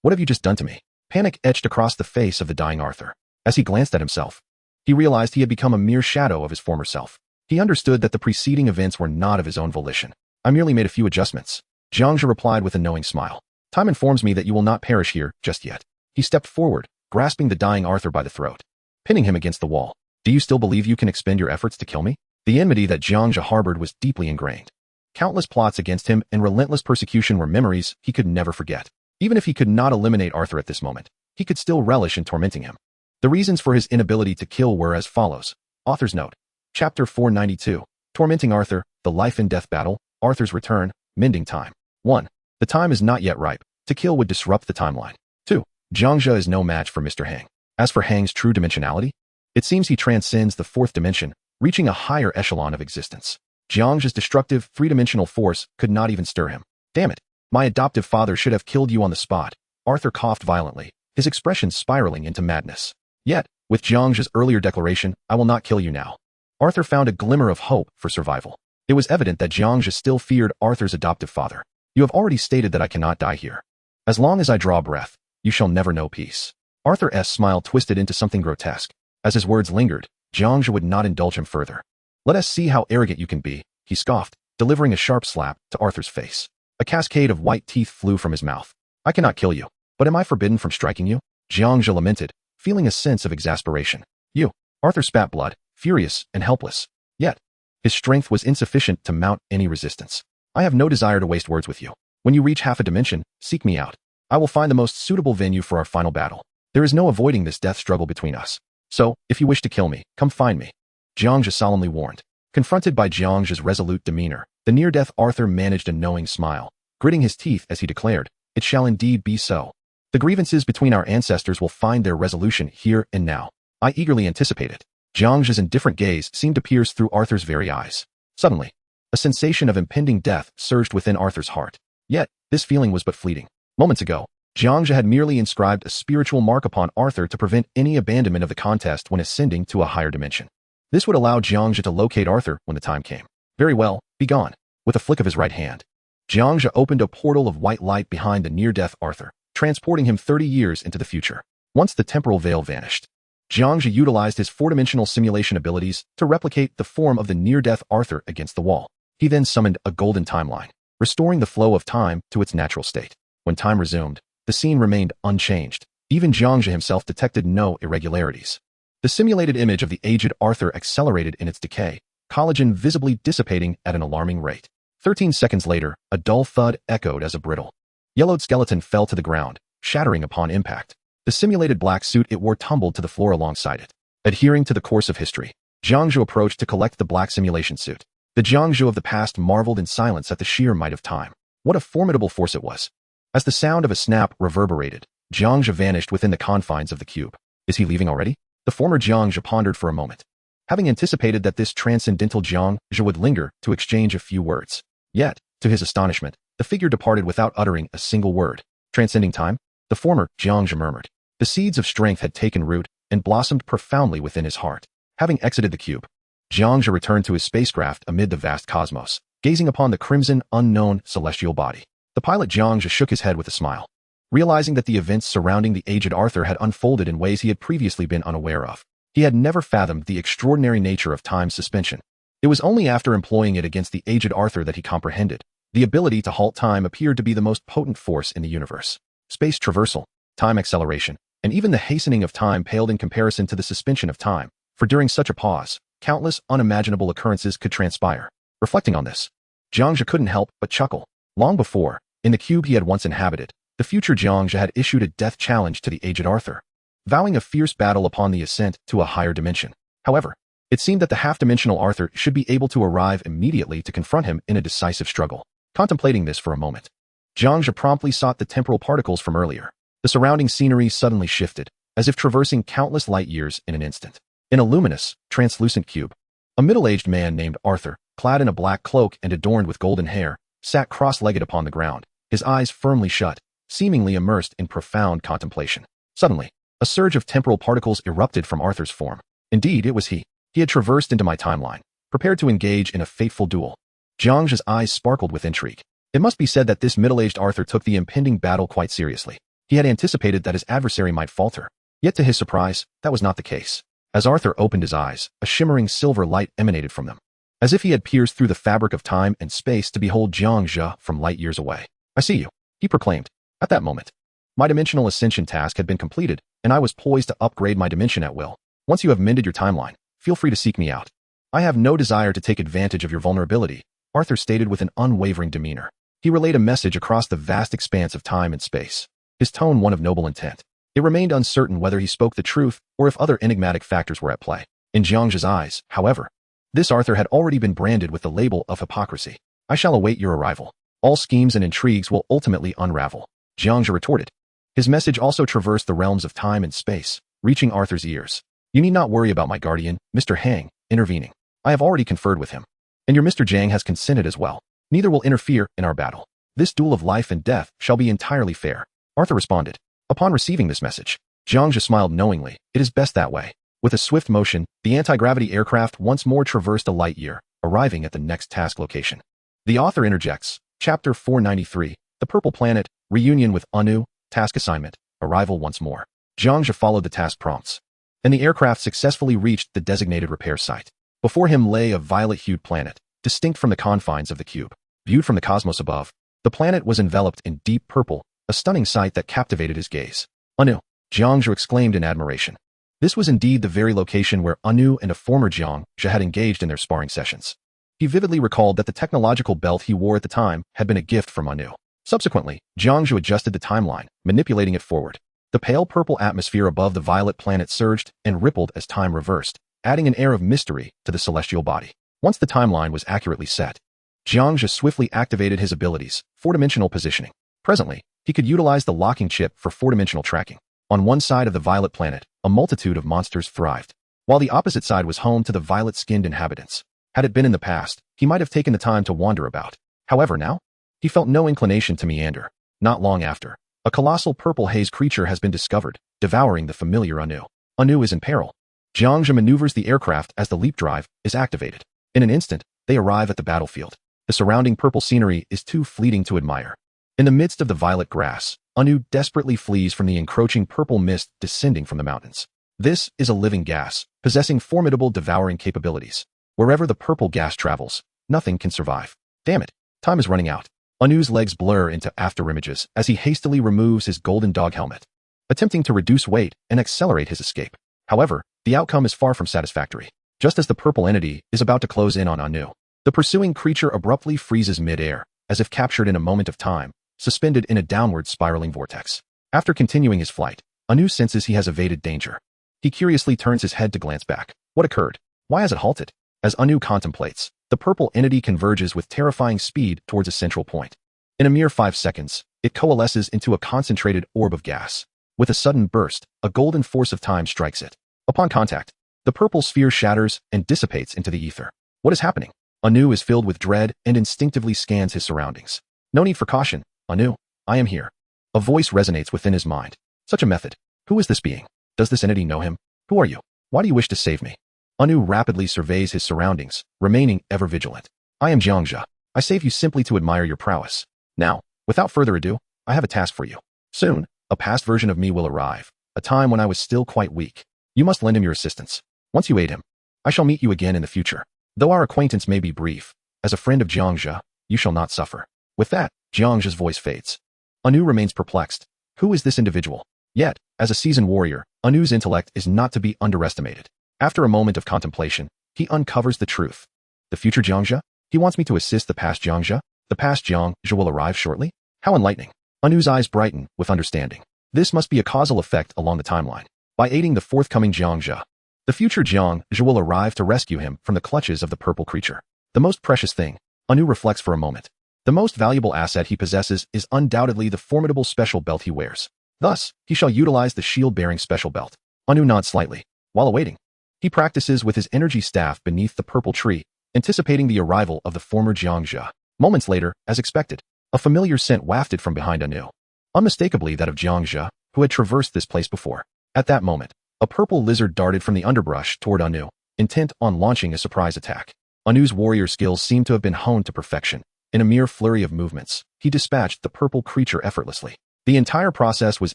what have you just done to me? Panic etched across the face of the dying Arthur. As he glanced at himself, he realized he had become a mere shadow of his former self. He understood that the preceding events were not of his own volition. I merely made a few adjustments. Jiang Zhe replied with a knowing smile. Time informs me that you will not perish here just yet. He stepped forward, grasping the dying Arthur by the throat, pinning him against the wall. Do you still believe you can expend your efforts to kill me? The enmity that Jiang Zhe harbored was deeply ingrained. Countless plots against him and relentless persecution were memories he could never forget. Even if he could not eliminate Arthur at this moment, he could still relish in tormenting him. The reasons for his inability to kill were as follows. Author's note. Chapter 492. Tormenting Arthur, the life and death battle, Arthur's return, mending time. 1. The time is not yet ripe. To kill would disrupt the timeline. 2. Jiang Zhe is no match for Mr. Hang. As for Hang's true dimensionality, it seems he transcends the fourth dimension, reaching a higher echelon of existence. Jiang Zhe's destructive, three-dimensional force could not even stir him. Damn it. My adoptive father should have killed you on the spot. Arthur coughed violently, his expression spiraling into madness. Yet, with Jiang Zhe's earlier declaration, I will not kill you now, Arthur found a glimmer of hope for survival. It was evident that Jiang Zhe still feared Arthur's adoptive father. You have already stated that I cannot die here. As long as I draw breath, you shall never know peace. Arthur's smile twisted into something grotesque. As his words lingered, Jiang Zhe would not indulge him further. Let us see how arrogant you can be, he scoffed, delivering a sharp slap to Arthur's face. A cascade of white teeth flew from his mouth. I cannot kill you, but am I forbidden from striking you? Jiang Zhe lamented, feeling a sense of exasperation. You. Arthur spat blood, furious and helpless. Yet, his strength was insufficient to mount any resistance. I have no desire to waste words with you. When you reach half a dimension, seek me out. I will find the most suitable venue for our final battle. There is no avoiding this death struggle between us. So, if you wish to kill me, come find me. Jiang Zhe solemnly warned. Confronted by Jiang Zhe's resolute demeanor, the near-death Arthur managed a knowing smile, gritting his teeth as he declared, It shall indeed be so. The grievances between our ancestors will find their resolution here and now. I eagerly anticipate it. Jiang Zhe's indifferent gaze seemed to pierce through Arthur's very eyes. Suddenly, a sensation of impending death surged within Arthur's heart. Yet, this feeling was but fleeting. Moments ago, Jiang Zhe had merely inscribed a spiritual mark upon Arthur to prevent any abandonment of the contest when ascending to a higher dimension. This would allow Jiang Zhe to locate Arthur when the time came. Very well, be gone. With a flick of his right hand, Jiang Zhe opened a portal of white light behind the near-death Arthur, transporting him 30 years into the future. Once the temporal veil vanished, Jiang Zhe utilized his four-dimensional simulation abilities to replicate the form of the near-death Arthur against the wall. He then summoned a golden timeline, restoring the flow of time to its natural state. When time resumed, the scene remained unchanged. Even Jiang Zhe himself detected no irregularities. The simulated image of the aged Arthur accelerated in its decay, collagen visibly dissipating at an alarming rate. 13 seconds later, a dull thud echoed as a brittle, yellowed skeleton fell to the ground, shattering upon impact. The simulated black suit it wore tumbled to the floor alongside it. Adhering to the course of history, Jiang Zhe approached to collect the black simulation suit. The Jiang Zhe of the past marveled in silence at the sheer might of time. What a formidable force it was. As the sound of a snap reverberated, Jiang Zhe vanished within the confines of the cube. Is he leaving already? The former Jiang Zhe pondered for a moment, having anticipated that this transcendental Jiang Zhe would linger to exchange a few words. Yet, to his astonishment, the figure departed without uttering a single word. Transcending time? The former Jiang Zhe murmured. The seeds of strength had taken root and blossomed profoundly within his heart. Having exited the cube, Jiang Zhe returned to his spacecraft amid the vast cosmos, gazing upon the crimson, unknown, celestial body. The pilot Jiang Zhe shook his head with a smile, realizing that the events surrounding the aged Arthur had unfolded in ways he had previously been unaware of. He had never fathomed the extraordinary nature of time's suspension. It was only after employing it against the aged Arthur that he comprehended. The ability to halt time appeared to be the most potent force in the universe. Space traversal, time acceleration, and even the hastening of time paled in comparison to the suspension of time, for during such a pause, countless unimaginable occurrences could transpire. Reflecting on this, Jiang Zhe couldn't help but chuckle. Long before, in the cube he had once inhabited, the future Jiang Zhe had issued a death challenge to the aged Arthur, vowing a fierce battle upon the ascent to a higher dimension. However, it seemed that the half-dimensional Arthur should be able to arrive immediately to confront him in a decisive struggle. Contemplating this for a moment, Jiang Zhe promptly sought the temporal particles from earlier. The surrounding scenery suddenly shifted, as if traversing countless light years in an instant. In a luminous, translucent cube, a middle-aged man named Arthur, clad in a black cloak and adorned with golden hair, sat cross-legged upon the ground, his eyes firmly shut, seemingly immersed in profound contemplation. Suddenly, a surge of temporal particles erupted from Arthur's form. Indeed, it was he. He had traversed into my timeline, prepared to engage in a fateful duel. Jiang Zhe's eyes sparkled with intrigue. It must be said that this middle-aged Arthur took the impending battle quite seriously. He had anticipated that his adversary might falter. Yet to his surprise, that was not the case. As Arthur opened his eyes, a shimmering silver light emanated from them, as if he had pierced through the fabric of time and space to behold Jiang Zhe from light years away. "I see you," he proclaimed. At that moment, my dimensional ascension task had been completed, and I was poised to upgrade my dimension at will. Once you have mended your timeline, feel free to seek me out. "I have no desire to take advantage of your vulnerability," Arthur stated with an unwavering demeanor. He relayed a message across the vast expanse of time and space, his tone one of noble intent. It remained uncertain whether he spoke the truth or if other enigmatic factors were at play. In Jiang Zhe's eyes, however, this Arthur had already been branded with the label of hypocrisy. "I shall await your arrival. All schemes and intrigues will ultimately unravel," Jiang Zhe retorted. His message also traversed the realms of time and space, reaching Arthur's ears. "You need not worry about my guardian, Mr. Hang, intervening. I have already conferred with him. And your Mr. Jiang has consented as well. Neither will interfere in our battle. This duel of life and death shall be entirely fair," Arthur responded. Upon receiving this message, Jiang Zhe smiled knowingly. It is best that way. With a swift motion, the anti-gravity aircraft once more traversed a light year, arriving at the next task location. The author interjects, Chapter 493, The Purple Planet, Reunion with Anu, Task Assignment, Arrival once more. Jiang Zhe followed the task prompts, and the aircraft successfully reached the designated repair site. Before him lay a violet-hued planet, distinct from the confines of the cube. Viewed from the cosmos above, the planet was enveloped in deep purple, a stunning sight that captivated his gaze. "Anu," Jiang Zhe exclaimed in admiration. This was indeed the very location where Anu and a former Jiang Zhe had engaged in their sparring sessions. He vividly recalled that the technological belt he wore at the time had been a gift from Anu. Subsequently, Jiang Zhe adjusted the timeline, manipulating it forward. The pale purple atmosphere above the violet planet surged and rippled as time reversed, adding an air of mystery to the celestial body. Once the timeline was accurately set, Jiang Zhe swiftly activated his abilities, four-dimensional positioning. Presently, he could utilize the locking chip for four-dimensional tracking. On one side of the violet planet, a multitude of monsters thrived, while the opposite side was home to the violet-skinned inhabitants. Had it been in the past, he might have taken the time to wander about. However, now, he felt no inclination to meander. Not long after, a colossal purple haze creature has been discovered, devouring the familiar Anu. Anu is in peril. Jiang Zhe maneuvers the aircraft as the leap drive is activated. In an instant, they arrive at the battlefield. The surrounding purple scenery is too fleeting to admire. In the midst of the violet grass, Anu desperately flees from the encroaching purple mist descending from the mountains. This is a living gas, possessing formidable devouring capabilities. Wherever the purple gas travels, nothing can survive. Damn it, time is running out. Anu's legs blur into afterimages as he hastily removes his golden dog helmet, attempting to reduce weight and accelerate his escape. However, the outcome is far from satisfactory. Just as the purple entity is about to close in on Anu, the pursuing creature abruptly freezes mid-air, as if captured in a moment of time, suspended in a downward spiraling vortex. After continuing his flight, Anu senses he has evaded danger. He curiously turns his head to glance back. What occurred? Why has it halted? As Anu contemplates, the purple entity converges with terrifying speed towards a central point. In a mere 5 seconds, it coalesces into a concentrated orb of gas. With a sudden burst, a golden force of time strikes it. Upon contact, the purple sphere shatters and dissipates into the ether. What is happening? Anu is filled with dread and instinctively scans his surroundings. No need for caution. Anu, I am here. A voice resonates within his mind. Such a method. Who is this being? Does this entity know him? Who are you? Why do you wish to save me? Anu rapidly surveys his surroundings, remaining ever vigilant. I am Jiang Zhe. I save you simply to admire your prowess. Now, without further ado, I have a task for you. Soon, a past version of me will arrive, a time when I was still quite weak. You must lend him your assistance. Once you aid him, I shall meet you again in the future. Though our acquaintance may be brief, as a friend of Jiang Zhe, you shall not suffer. With that, Jiang Zhe's voice fades. Anu remains perplexed. Who is this individual? Yet, as a seasoned warrior, Anu's intellect is not to be underestimated. After a moment of contemplation, he uncovers the truth. The future Jiang Zhe? He wants me to assist the past Jiang Zhe? The past Jiang Zhe will arrive shortly? How enlightening. Anu's eyes brighten with understanding. This must be a causal effect along the timeline. By aiding the forthcoming Jiang Zhe, the future Jiang Zhe will arrive to rescue him from the clutches of the purple creature. The most precious thing. Anu reflects for a moment. The most valuable asset he possesses is undoubtedly the formidable special belt he wears. Thus, he shall utilize the shield-bearing special belt. Anu nods slightly. While awaiting, he practices with his energy staff beneath the purple tree, anticipating the arrival of the former Jiang Zhe. Moments later, as expected, A familiar scent wafted from behind Anu, unmistakably that of Jiang Zhe, who had traversed this place before. At that moment, a purple lizard darted from the underbrush toward Anu, intent on launching a surprise attack. Anu's warrior skills seemed to have been honed to perfection. In a mere flurry of movements, he dispatched the purple creature effortlessly. The entire process was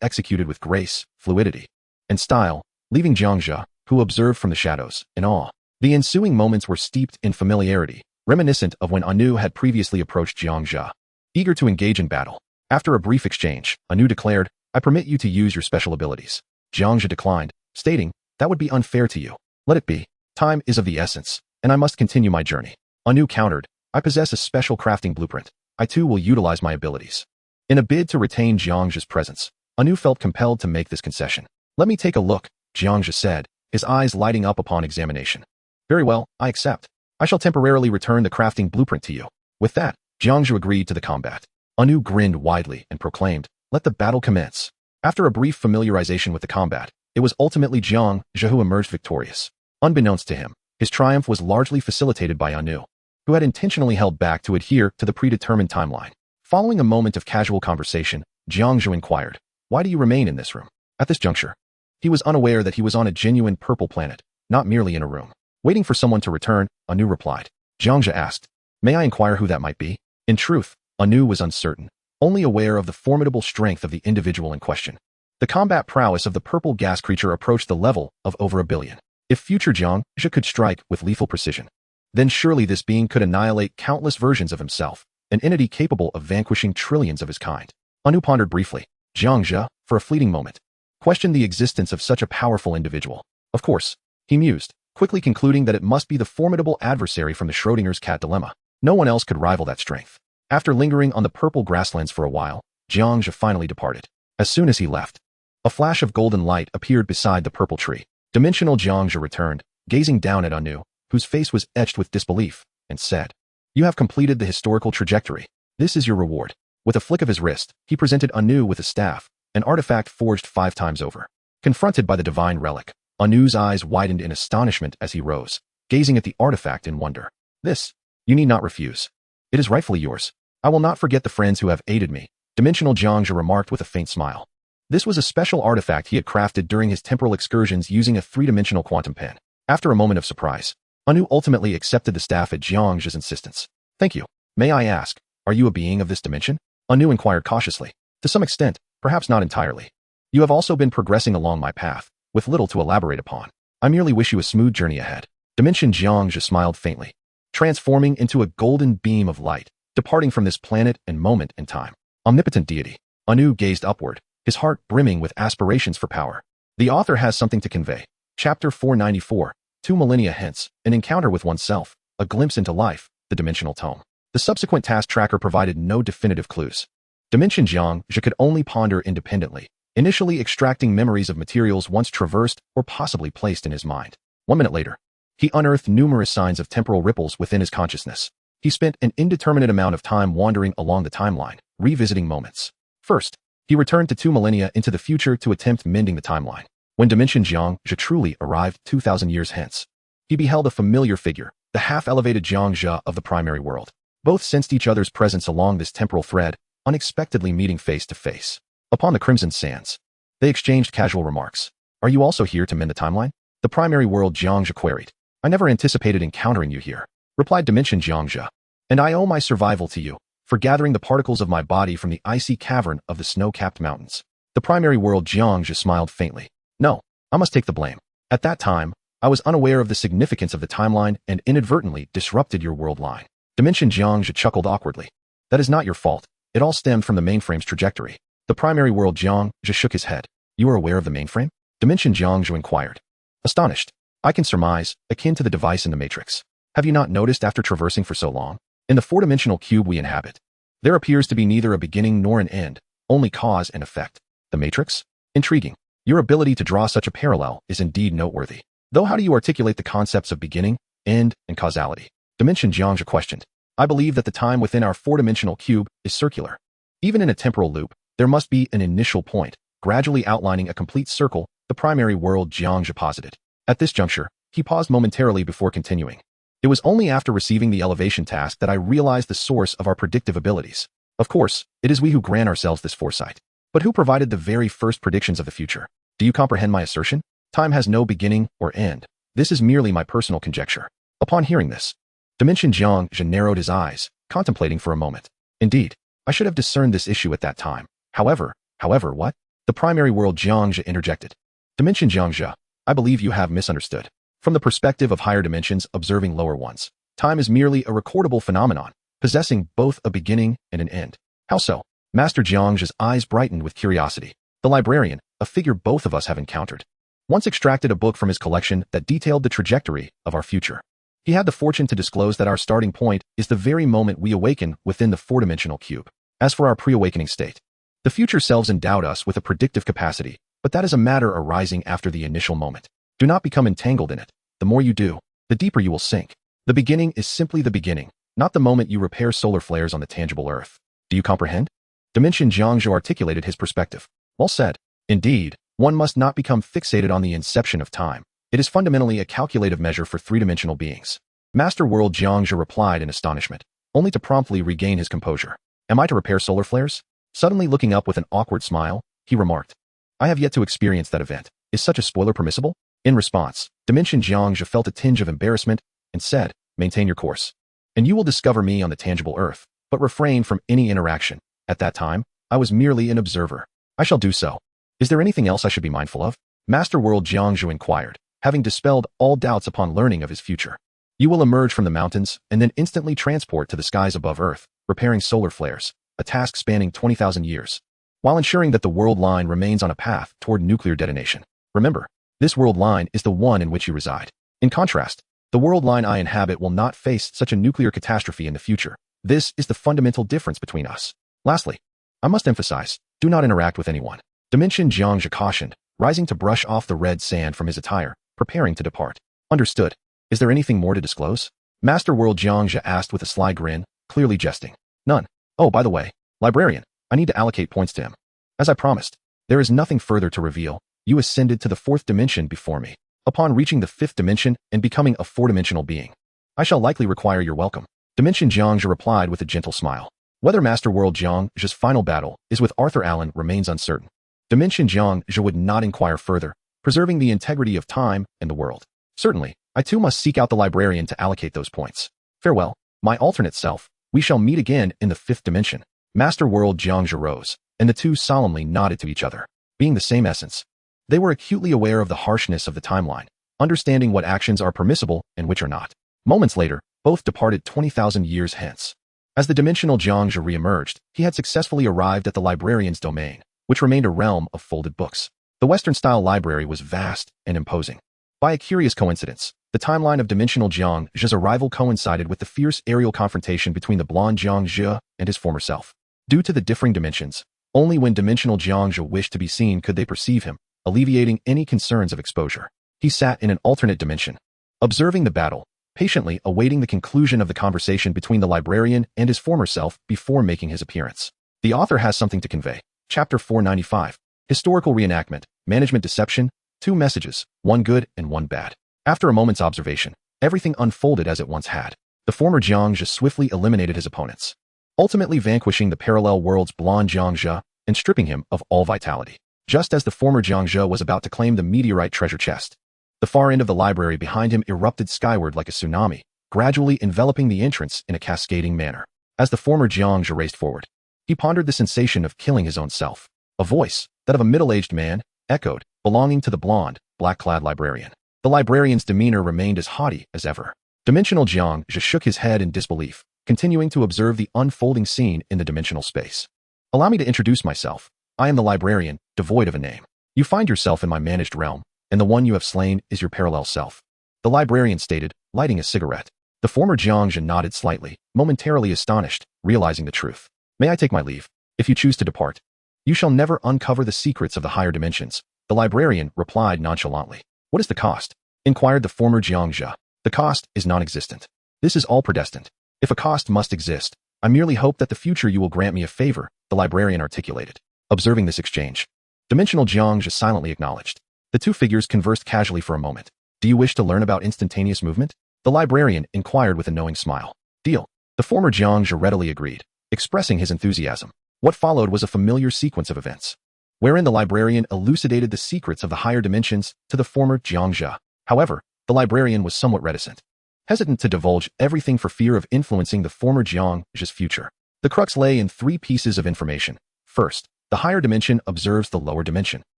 executed with grace, fluidity, and style, leaving Jiang Zhe, who observed from the shadows, in awe. The ensuing moments were steeped in familiarity, reminiscent of when Anu had previously approached Jiang Zhe, eager to engage in battle. After a brief exchange, Anu declared, "I permit you to use your special abilities." Jiang Zhe declined, stating, "That would be unfair to you. Let it be. Time is of the essence, and I must continue my journey." Anu countered, "I possess a special crafting blueprint. I too will utilize my abilities." In a bid to retain Jiang Zhe's presence, Anu felt compelled to make this concession. "Let me take a look," Jiang Zhe said, his eyes lighting up upon examination. "Very well, I accept. I shall temporarily return the crafting blueprint to you." With that, Jiang Zhe agreed to the combat. Anu grinned widely and proclaimed, "Let the battle commence." After a brief familiarization with the combat, it was ultimately Jiang Zhe who emerged victorious. Unbeknownst to him, his triumph was largely facilitated by Anu, who had intentionally held back to adhere to the predetermined timeline. Following a moment of casual conversation, Jiang Zhe inquired, "Why do you remain in this room?" At this juncture, he was unaware that he was on a genuine purple planet, not merely in a room. "Waiting for someone to return," Anu replied. Jiang Zhe asked, "May I inquire who that might be?" In truth, Anu was uncertain, only aware of the formidable strength of the individual in question. The combat prowess of the purple gas creature approached the level of over 1 billion. If future Jiang Zhe could strike with lethal precision, then surely this being could annihilate countless versions of himself, an entity capable of vanquishing trillions of his kind. Anu pondered briefly. Jiang Zhe, for a fleeting moment, questioned the existence of such a powerful individual. Of course, he mused, quickly concluding that it must be the formidable adversary from the Schrodinger's cat dilemma. No one else could rival that strength. After lingering on the purple grasslands for a while, Jiang Zhe finally departed. As soon as he left, a flash of golden light appeared beside the purple tree. Dimensional Jiang Zhe returned, gazing down at Anu, whose face was etched with disbelief, and said, "You have completed the historical trajectory. This is your reward." With a flick of his wrist, he presented Anu with a staff, an artifact forged 5 times over. Confronted by the divine relic, Anu's eyes widened in astonishment as he rose, gazing at the artifact in wonder. "This, you need not refuse. It is rightfully yours. I will not forget the friends who have aided me," Dimensional Jiang Zhe remarked with a faint smile. This was a special artifact he had crafted during his temporal excursions using a 3-dimensional quantum pen. After a moment of surprise, Anu ultimately accepted the staff at Jiang Zhe's insistence. "Thank you. May I ask, are you a being of this dimension?" Anu inquired cautiously. "To some extent, perhaps not entirely. You have also been progressing along my path, with little to elaborate upon. I merely wish you a smooth journey ahead." Dimension Jiang Zhe smiled faintly, transforming into a golden beam of light, departing from this planet and moment in time. Omnipotent deity. Anu gazed upward, his heart brimming with aspirations for power. The author has something to convey. Chapter 494, 2 millennia hence, an encounter with oneself, a glimpse into life, the dimensional tome. The subsequent task tracker provided no definitive clues. Dimension Jiang Zhe could only ponder independently, initially extracting memories of materials once traversed or possibly placed in his mind. 1 minute later, he unearthed numerous signs of temporal ripples within his consciousness. He spent an indeterminate amount of time wandering along the timeline, revisiting moments. First, he returned to 2 millennia into the future to attempt mending the timeline. When Dimension Jiang Zhe truly arrived 2,000 years hence, he beheld a familiar figure, the half-elevated Jiang Zhe of the primary world. Both sensed each other's presence along this temporal thread, unexpectedly meeting face to face. Upon the crimson sands, they exchanged casual remarks. "Are you also here to mend the timeline?" The primary world Jiang Zhe queried. "I never anticipated encountering you here," replied Dimension Jiang Zhe. "And I owe my survival to you, for gathering the particles of my body from the icy cavern of the snow-capped mountains." The primary world Jiang Zhe smiled faintly. "No, I must take the blame. At that time, I was unaware of the significance of the timeline and inadvertently disrupted your world line." Dimension Jiang Zhe chuckled awkwardly. "That is not your fault. It all stemmed from the mainframe's trajectory." The primary world Jiang Zhe shook his head. "You are aware of the mainframe?" Dimension Jiang Zhe inquired. Astonished. "I can surmise, akin to the device in the Matrix. Have you not noticed after traversing for so long? In the 4-dimensional cube we inhabit, there appears to be neither a beginning nor an end, only cause and effect. The Matrix? Intriguing. Your ability to draw such a parallel is indeed noteworthy. Though how do you articulate the concepts of beginning, end, and causality?" Dimension Jiang Zhe questioned. "I believe that the time within our 4-dimensional cube is circular. Even in a temporal loop, there must be an initial point, gradually outlining a complete circle," the primary world Jiang Zhe posited. At this juncture, he paused momentarily before continuing. "It was only after receiving the elevation task that I realized the source of our predictive abilities. Of course, it is we who grant ourselves this foresight. But who provided the very first predictions of the future? Do you comprehend my assertion? Time has no beginning or end. This is merely my personal conjecture. Upon hearing this, Dimension Jiang Zhe narrowed his eyes, contemplating for a moment. Indeed, I should have discerned this issue at that time. However, what? The primary world Jiang Zhe interjected. Dimension Jiang Zhe, I believe you have misunderstood. From the perspective of higher dimensions observing lower ones, time is merely a recordable phenomenon, possessing both a beginning and an end. How so? Master Jiang Zhe's eyes brightened with curiosity. The librarian, a figure both of us have encountered, once extracted a book from his collection that detailed the trajectory of our future. He had the fortune to disclose that our starting point is the very moment we awaken within the four-dimensional cube. As for our pre-awakening state, the future selves endowed us with a predictive capacity, but that is a matter arising after the initial moment. Do not become entangled in it. The more you do, the deeper you will sink. The beginning is simply the beginning, not the moment you repair solar flares on the tangible Earth. Do you comprehend? Dimension Jiang Zhe articulated his perspective. Well said. Indeed, one must not become fixated on the inception of time. It is fundamentally a calculative measure for three-dimensional beings. Master World Jiang Zhe replied in astonishment, only to promptly regain his composure. Am I to repair solar flares? Suddenly looking up with an awkward smile, he remarked, I have yet to experience that event. Is such a spoiler permissible? In response, Dimension Jiang Zhe felt a tinge of embarrassment and said, maintain your course, and you will discover me on the tangible Earth, but refrain from any interaction. At that time, I was merely an observer. I shall do so. Is there anything else I should be mindful of? Master World Jiang Zhe inquired, having dispelled all doubts upon learning of his future. You will emerge from the mountains and then instantly transport to the skies above Earth, repairing solar flares, a task spanning 20,000 years, while ensuring that the world line remains on a path toward nuclear detonation. Remember, this world line is the one in which you reside. In contrast, the world line I inhabit will not face such a nuclear catastrophe in the future. This is the fundamental difference between us. Lastly, I must emphasize, do not interact with anyone. Dimension Jiang Zhe cautioned, rising to brush off the red sand from his attire, preparing to depart. Understood. Is there anything more to disclose? Master World Jiang Zhe asked with a sly grin, clearly jesting. None. Oh, by the way, librarian, I need to allocate points to him. As I promised, there is nothing further to reveal. You ascended to the fourth dimension before me. Upon reaching the fifth dimension and becoming a four-dimensional being, I shall likely require your welcome. Dimension Jiang Zhe replied with a gentle smile. Whether Master World Jiang Zhe's final battle is with Arthur Allen remains uncertain. Dimension Jiang Zhe would not inquire further, preserving the integrity of time and the world. Certainly, I too must seek out the librarian to allocate those points. Farewell, my alternate self. We shall meet again in the fifth dimension. Master World Jiang Zhe rose, and the two solemnly nodded to each other. Being the same essence, they were acutely aware of the harshness of the timeline, understanding what actions are permissible and which are not. Moments later, both departed 20,000 years hence. As the dimensional Jiang Zhe re-emerged, he had successfully arrived at the librarian's domain, which remained a realm of folded books. The Western-style library was vast and imposing. By a curious coincidence, the timeline of dimensional Jiang Zhe's arrival coincided with the fierce aerial confrontation between the blonde Jiang Zhe and his former self. Due to the differing dimensions, only when dimensional Jiang Zhe wished to be seen could they perceive him, alleviating any concerns of exposure. He sat in an alternate dimension, observing the battle, patiently awaiting the conclusion of the conversation between the librarian and his former self before making his appearance. The author has something to convey. Chapter 495. Historical Reenactment, Management Deception, 2 messages, 1 good and 1 bad. After a moment's observation, everything unfolded as it once had. The former Jiang Zhe swiftly eliminated his opponents, ultimately vanquishing the parallel world's blonde Jiang Zhe and stripping him of all vitality. Just as the former Jiang Zhe was about to claim the meteorite treasure chest, the far end of the library behind him erupted skyward like a tsunami, gradually enveloping the entrance in a cascading manner. As the former Jiang Zhe raced forward, he pondered the sensation of killing his own self. A voice, that of a middle-aged man, echoed, belonging to the blonde, black-clad librarian. The librarian's demeanor remained as haughty as ever. Dimensional Jiang Zhe shook his head in disbelief, continuing to observe the unfolding scene in the dimensional space. Allow me to introduce myself. I am the librarian, devoid of a name. You find yourself in my managed realm, and the one you have slain is your parallel self. The librarian stated, lighting a cigarette. The former Jiang Zhe nodded slightly, momentarily astonished, realizing the truth. May I take my leave? If you choose to depart, you shall never uncover the secrets of the higher dimensions. The librarian replied nonchalantly. What is the cost? Inquired the former Jiang Zhe. The cost is non-existent. This is all predestined. If a cost must exist, I merely hope that the future you will grant me a favor, the librarian articulated. Observing this exchange, dimensional Jiang Zhe silently acknowledged. The two figures conversed casually for a moment. Do you wish to learn about instantaneous movement? The librarian inquired with a knowing smile. Deal. The former Jiang Zhe readily agreed, expressing his enthusiasm. What followed was a familiar sequence of events, wherein the librarian elucidated the secrets of the higher dimensions to the former Jiang Zhe. However, the librarian was somewhat reticent, hesitant to divulge everything for fear of influencing the former Jiang Zhe's future. The crux lay in 3 pieces of information. First, the higher dimension observes the lower dimension,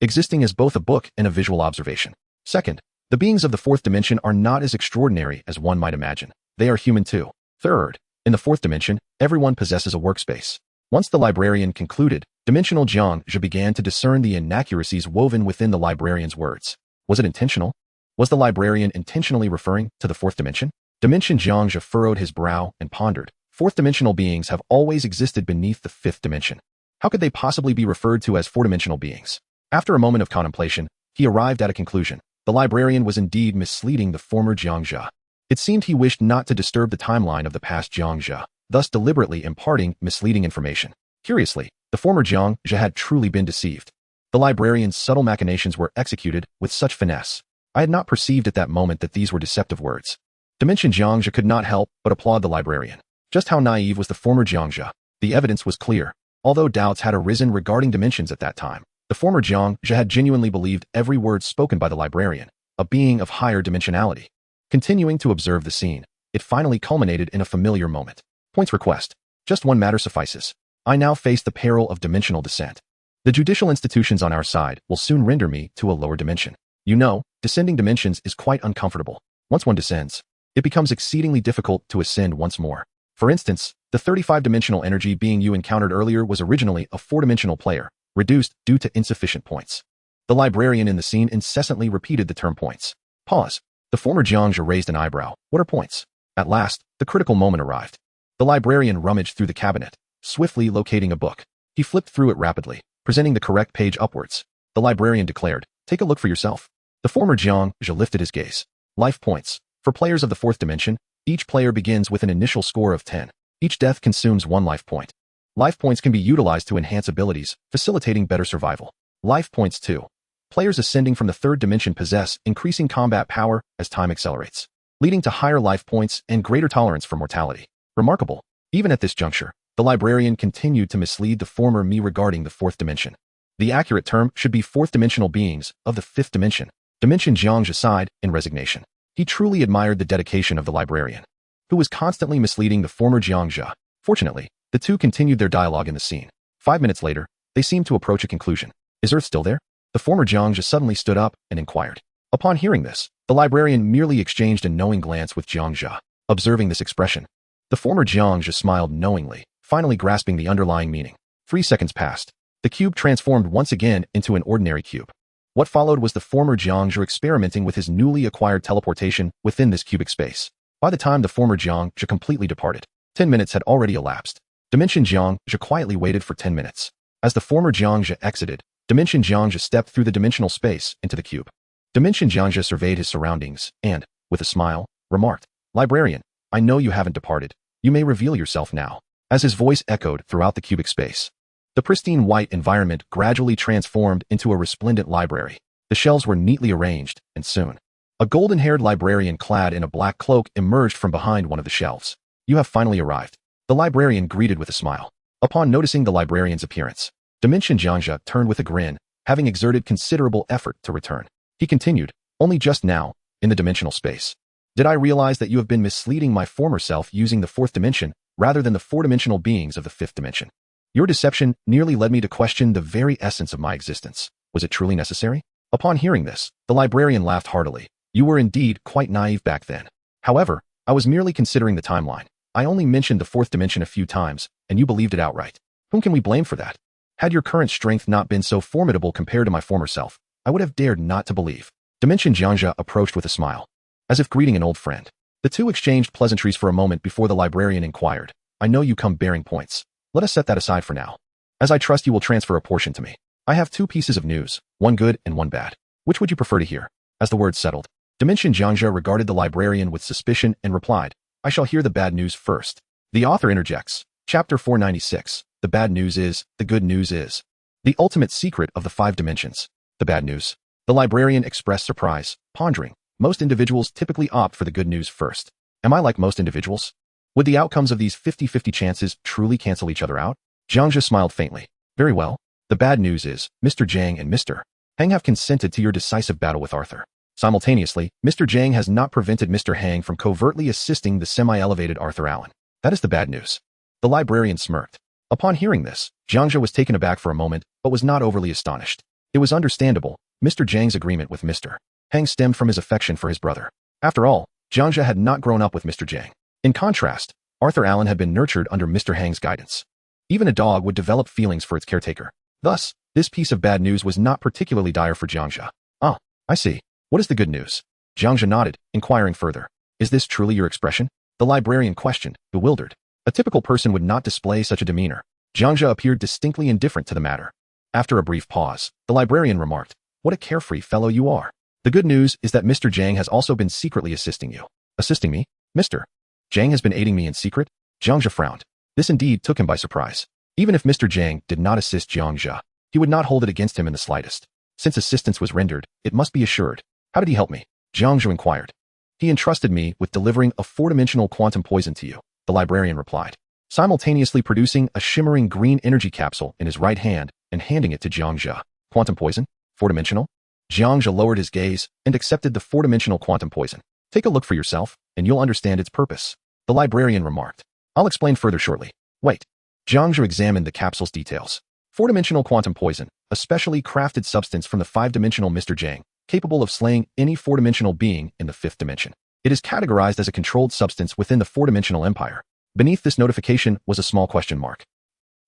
existing as both a book and a visual observation. Second, the beings of the 4th dimension are not as extraordinary as one might imagine. They are human too. Third, in the 4th dimension, everyone possesses a workspace. Once the librarian concluded, dimensional Jiang Zhe began to discern the inaccuracies woven within the librarian's words. Was it intentional? Was the librarian intentionally referring to the 4th dimension? Dimension Jiang Zhe furrowed his brow and pondered. 4th dimensional beings have always existed beneath the 5th dimension. How could they possibly be referred to as 4-dimensional beings? After a moment of contemplation, he arrived at a conclusion. The librarian was indeed misleading the former Jiang Zhe. It seemed he wished not to disturb the timeline of the past Jiang Zhe, thus deliberately imparting misleading information. Curiously, the former Jiang Zhe had truly been deceived. The librarian's subtle machinations were executed with such finesse. I had not perceived at that moment that these were deceptive words. Dimension Jiang Zhe could not help but applaud the librarian. Just how naive was the former Jiang Zhe? The evidence was clear. Although doubts had arisen regarding dimensions at that time, the former Jiang Zhe had genuinely believed every word spoken by the librarian, a being of higher dimensionality. Continuing to observe the scene, it finally culminated in a familiar moment. Points request. Just one matter suffices. I now face the peril of dimensional descent. The judicial institutions on our side will soon render me to a lower dimension. You know, descending dimensions is quite uncomfortable. Once one descends, it becomes exceedingly difficult to ascend once more. For instance, the 35-dimensional energy being you encountered earlier was originally a 4-dimensional player, reduced due to insufficient points. The librarian in the scene incessantly repeated the term points. Pause. The former Jiang Zhe raised an eyebrow. What are points? At last, the critical moment arrived. The librarian rummaged through the cabinet, swiftly locating a book. He flipped through it rapidly, presenting the correct page upwards. The librarian declared, "Take a look for yourself." The former Jiang Zhe lifted his gaze. Life points. For players of the 4th dimension, each player begins with an initial score of 10. Each death consumes 1 life point. Life points can be utilized to enhance abilities, facilitating better survival. Life points 2. Players ascending from the 3rd dimension possess increasing combat power as time accelerates, leading to higher life points and greater tolerance for mortality. Remarkable. Even at this juncture, the librarian continued to mislead the former me regarding the 4th dimension. The accurate term should be 4th-dimensional beings of the 5th dimension. Dimension Jiang Zhe sighed in resignation. He truly admired the dedication of the librarian, who was constantly misleading the former Jiang Zhe. Fortunately, the two continued their dialogue in the scene. 5 minutes later, they seemed to approach a conclusion. Is Earth still there? The former Jiang Zhe suddenly stood up and inquired. Upon hearing this, the librarian merely exchanged a knowing glance with Jiang Zhe. Observing this expression, the former Jiang Zhe smiled knowingly, finally grasping the underlying meaning. 3 seconds passed. The cube transformed once again into an ordinary cube. What followed was the former Jiang Zhe experimenting with his newly acquired teleportation within this cubic space. By the time the former Jiang Zhe completely departed, 10 minutes had already elapsed. Dimension Jiang Zhe quietly waited for 10 minutes. As the former Jiang Zhe exited, Dimension Jiang Zhe stepped through the dimensional space into the cube. Dimension Jiang Zhe surveyed his surroundings and, with a smile, remarked, "Librarian, I know you haven't departed. You may reveal yourself now." As his voice echoed throughout the cubic space, the pristine white environment gradually transformed into a resplendent library. The shelves were neatly arranged, and soon, a golden-haired librarian clad in a black cloak emerged from behind one of the shelves. "You have finally arrived," the librarian greeted with a smile. Upon noticing the librarian's appearance, Dimension Jiang Zhe turned with a grin, having exerted considerable effort to return. He continued, "Only just now, in the dimensional space, did I realize that you have been misleading my former self using the 4th dimension rather than the 4-dimensional beings of the 5th dimension. Your deception nearly led me to question the very essence of my existence. Was it truly necessary?" Upon hearing this, the librarian laughed heartily. "You were indeed quite naive back then. However, I was merely considering the timeline. I only mentioned the 4th dimension a few times, and you believed it outright. Whom can we blame for that? Had your current strength not been so formidable compared to my former self, I would have dared not to believe." Dimension Jiang Zhe approached with a smile, as if greeting an old friend. The two exchanged pleasantries for a moment before the librarian inquired, "I know you come bearing points. Let us set that aside for now, as I trust you will transfer a portion to me. I have 2 pieces of news, one good and one bad. Which would you prefer to hear?" As the words settled, Dimension Jiang Zhe regarded the librarian with suspicion and replied, "I shall hear the bad news first." The author interjects, Chapter 496, "The bad news is, the good news is. The ultimate secret of the 5 dimensions. The bad news." The librarian expressed surprise, pondering, "Most individuals typically opt for the good news first. Am I like most individuals?" Would the outcomes of these 50-50 chances truly cancel each other out? Jiang Zhe smiled faintly. Very well. The bad news is, Mr. Jiang and Mr. Hang have consented to your decisive battle with Arthur. Simultaneously, Mr. Jiang has not prevented Mr. Hang from covertly assisting the semi-elevated Arthur Allen. That is the bad news. The librarian smirked. Upon hearing this, Jiang Zhe was taken aback for a moment, but was not overly astonished. It was understandable. Mr. Jiang's agreement with Mr. Hang stemmed from his affection for his brother. After all, Jiang Zhe had not grown up with Mr. Jiang. In contrast, Arthur Allen had been nurtured under Mr. Hang's guidance. Even a dog would develop feelings for its caretaker. Thus, this piece of bad news was not particularly dire for Jiang Zhe. Ah, I see. What is the good news? Jiang Zhe nodded, inquiring further. Is this truly your expression? The librarian questioned, bewildered. A typical person would not display such a demeanor. Jiang Zhe appeared distinctly indifferent to the matter. After a brief pause, the librarian remarked, what a carefree fellow you are. The good news is that Mr. Jiang has also been secretly assisting you. Assisting me? Mr. Jiang has been aiding me in secret? Jiang Zhe frowned. This indeed took him by surprise. Even if Mr. Jiang did not assist Jiang Zhe, he would not hold it against him in the slightest. Since assistance was rendered, it must be assured. How did he help me? Jiang Zhe inquired. He entrusted me with delivering a four-dimensional quantum poison to you, the librarian replied, simultaneously producing a shimmering green energy capsule in his right hand and handing it to Jiang Zhe. Quantum poison? Four-dimensional? Jiang Zhe lowered his gaze and accepted the four-dimensional quantum poison. Take a look for yourself, and you'll understand its purpose, the librarian remarked. I'll explain further shortly. Wait. Jiang Zhe examined the capsule's details. Four-dimensional quantum poison, a specially crafted substance from the five-dimensional Mr. Jiang, capable of slaying any four-dimensional being in the fifth dimension. It is categorized as a controlled substance within the four-dimensional empire. Beneath this notification was a small question mark.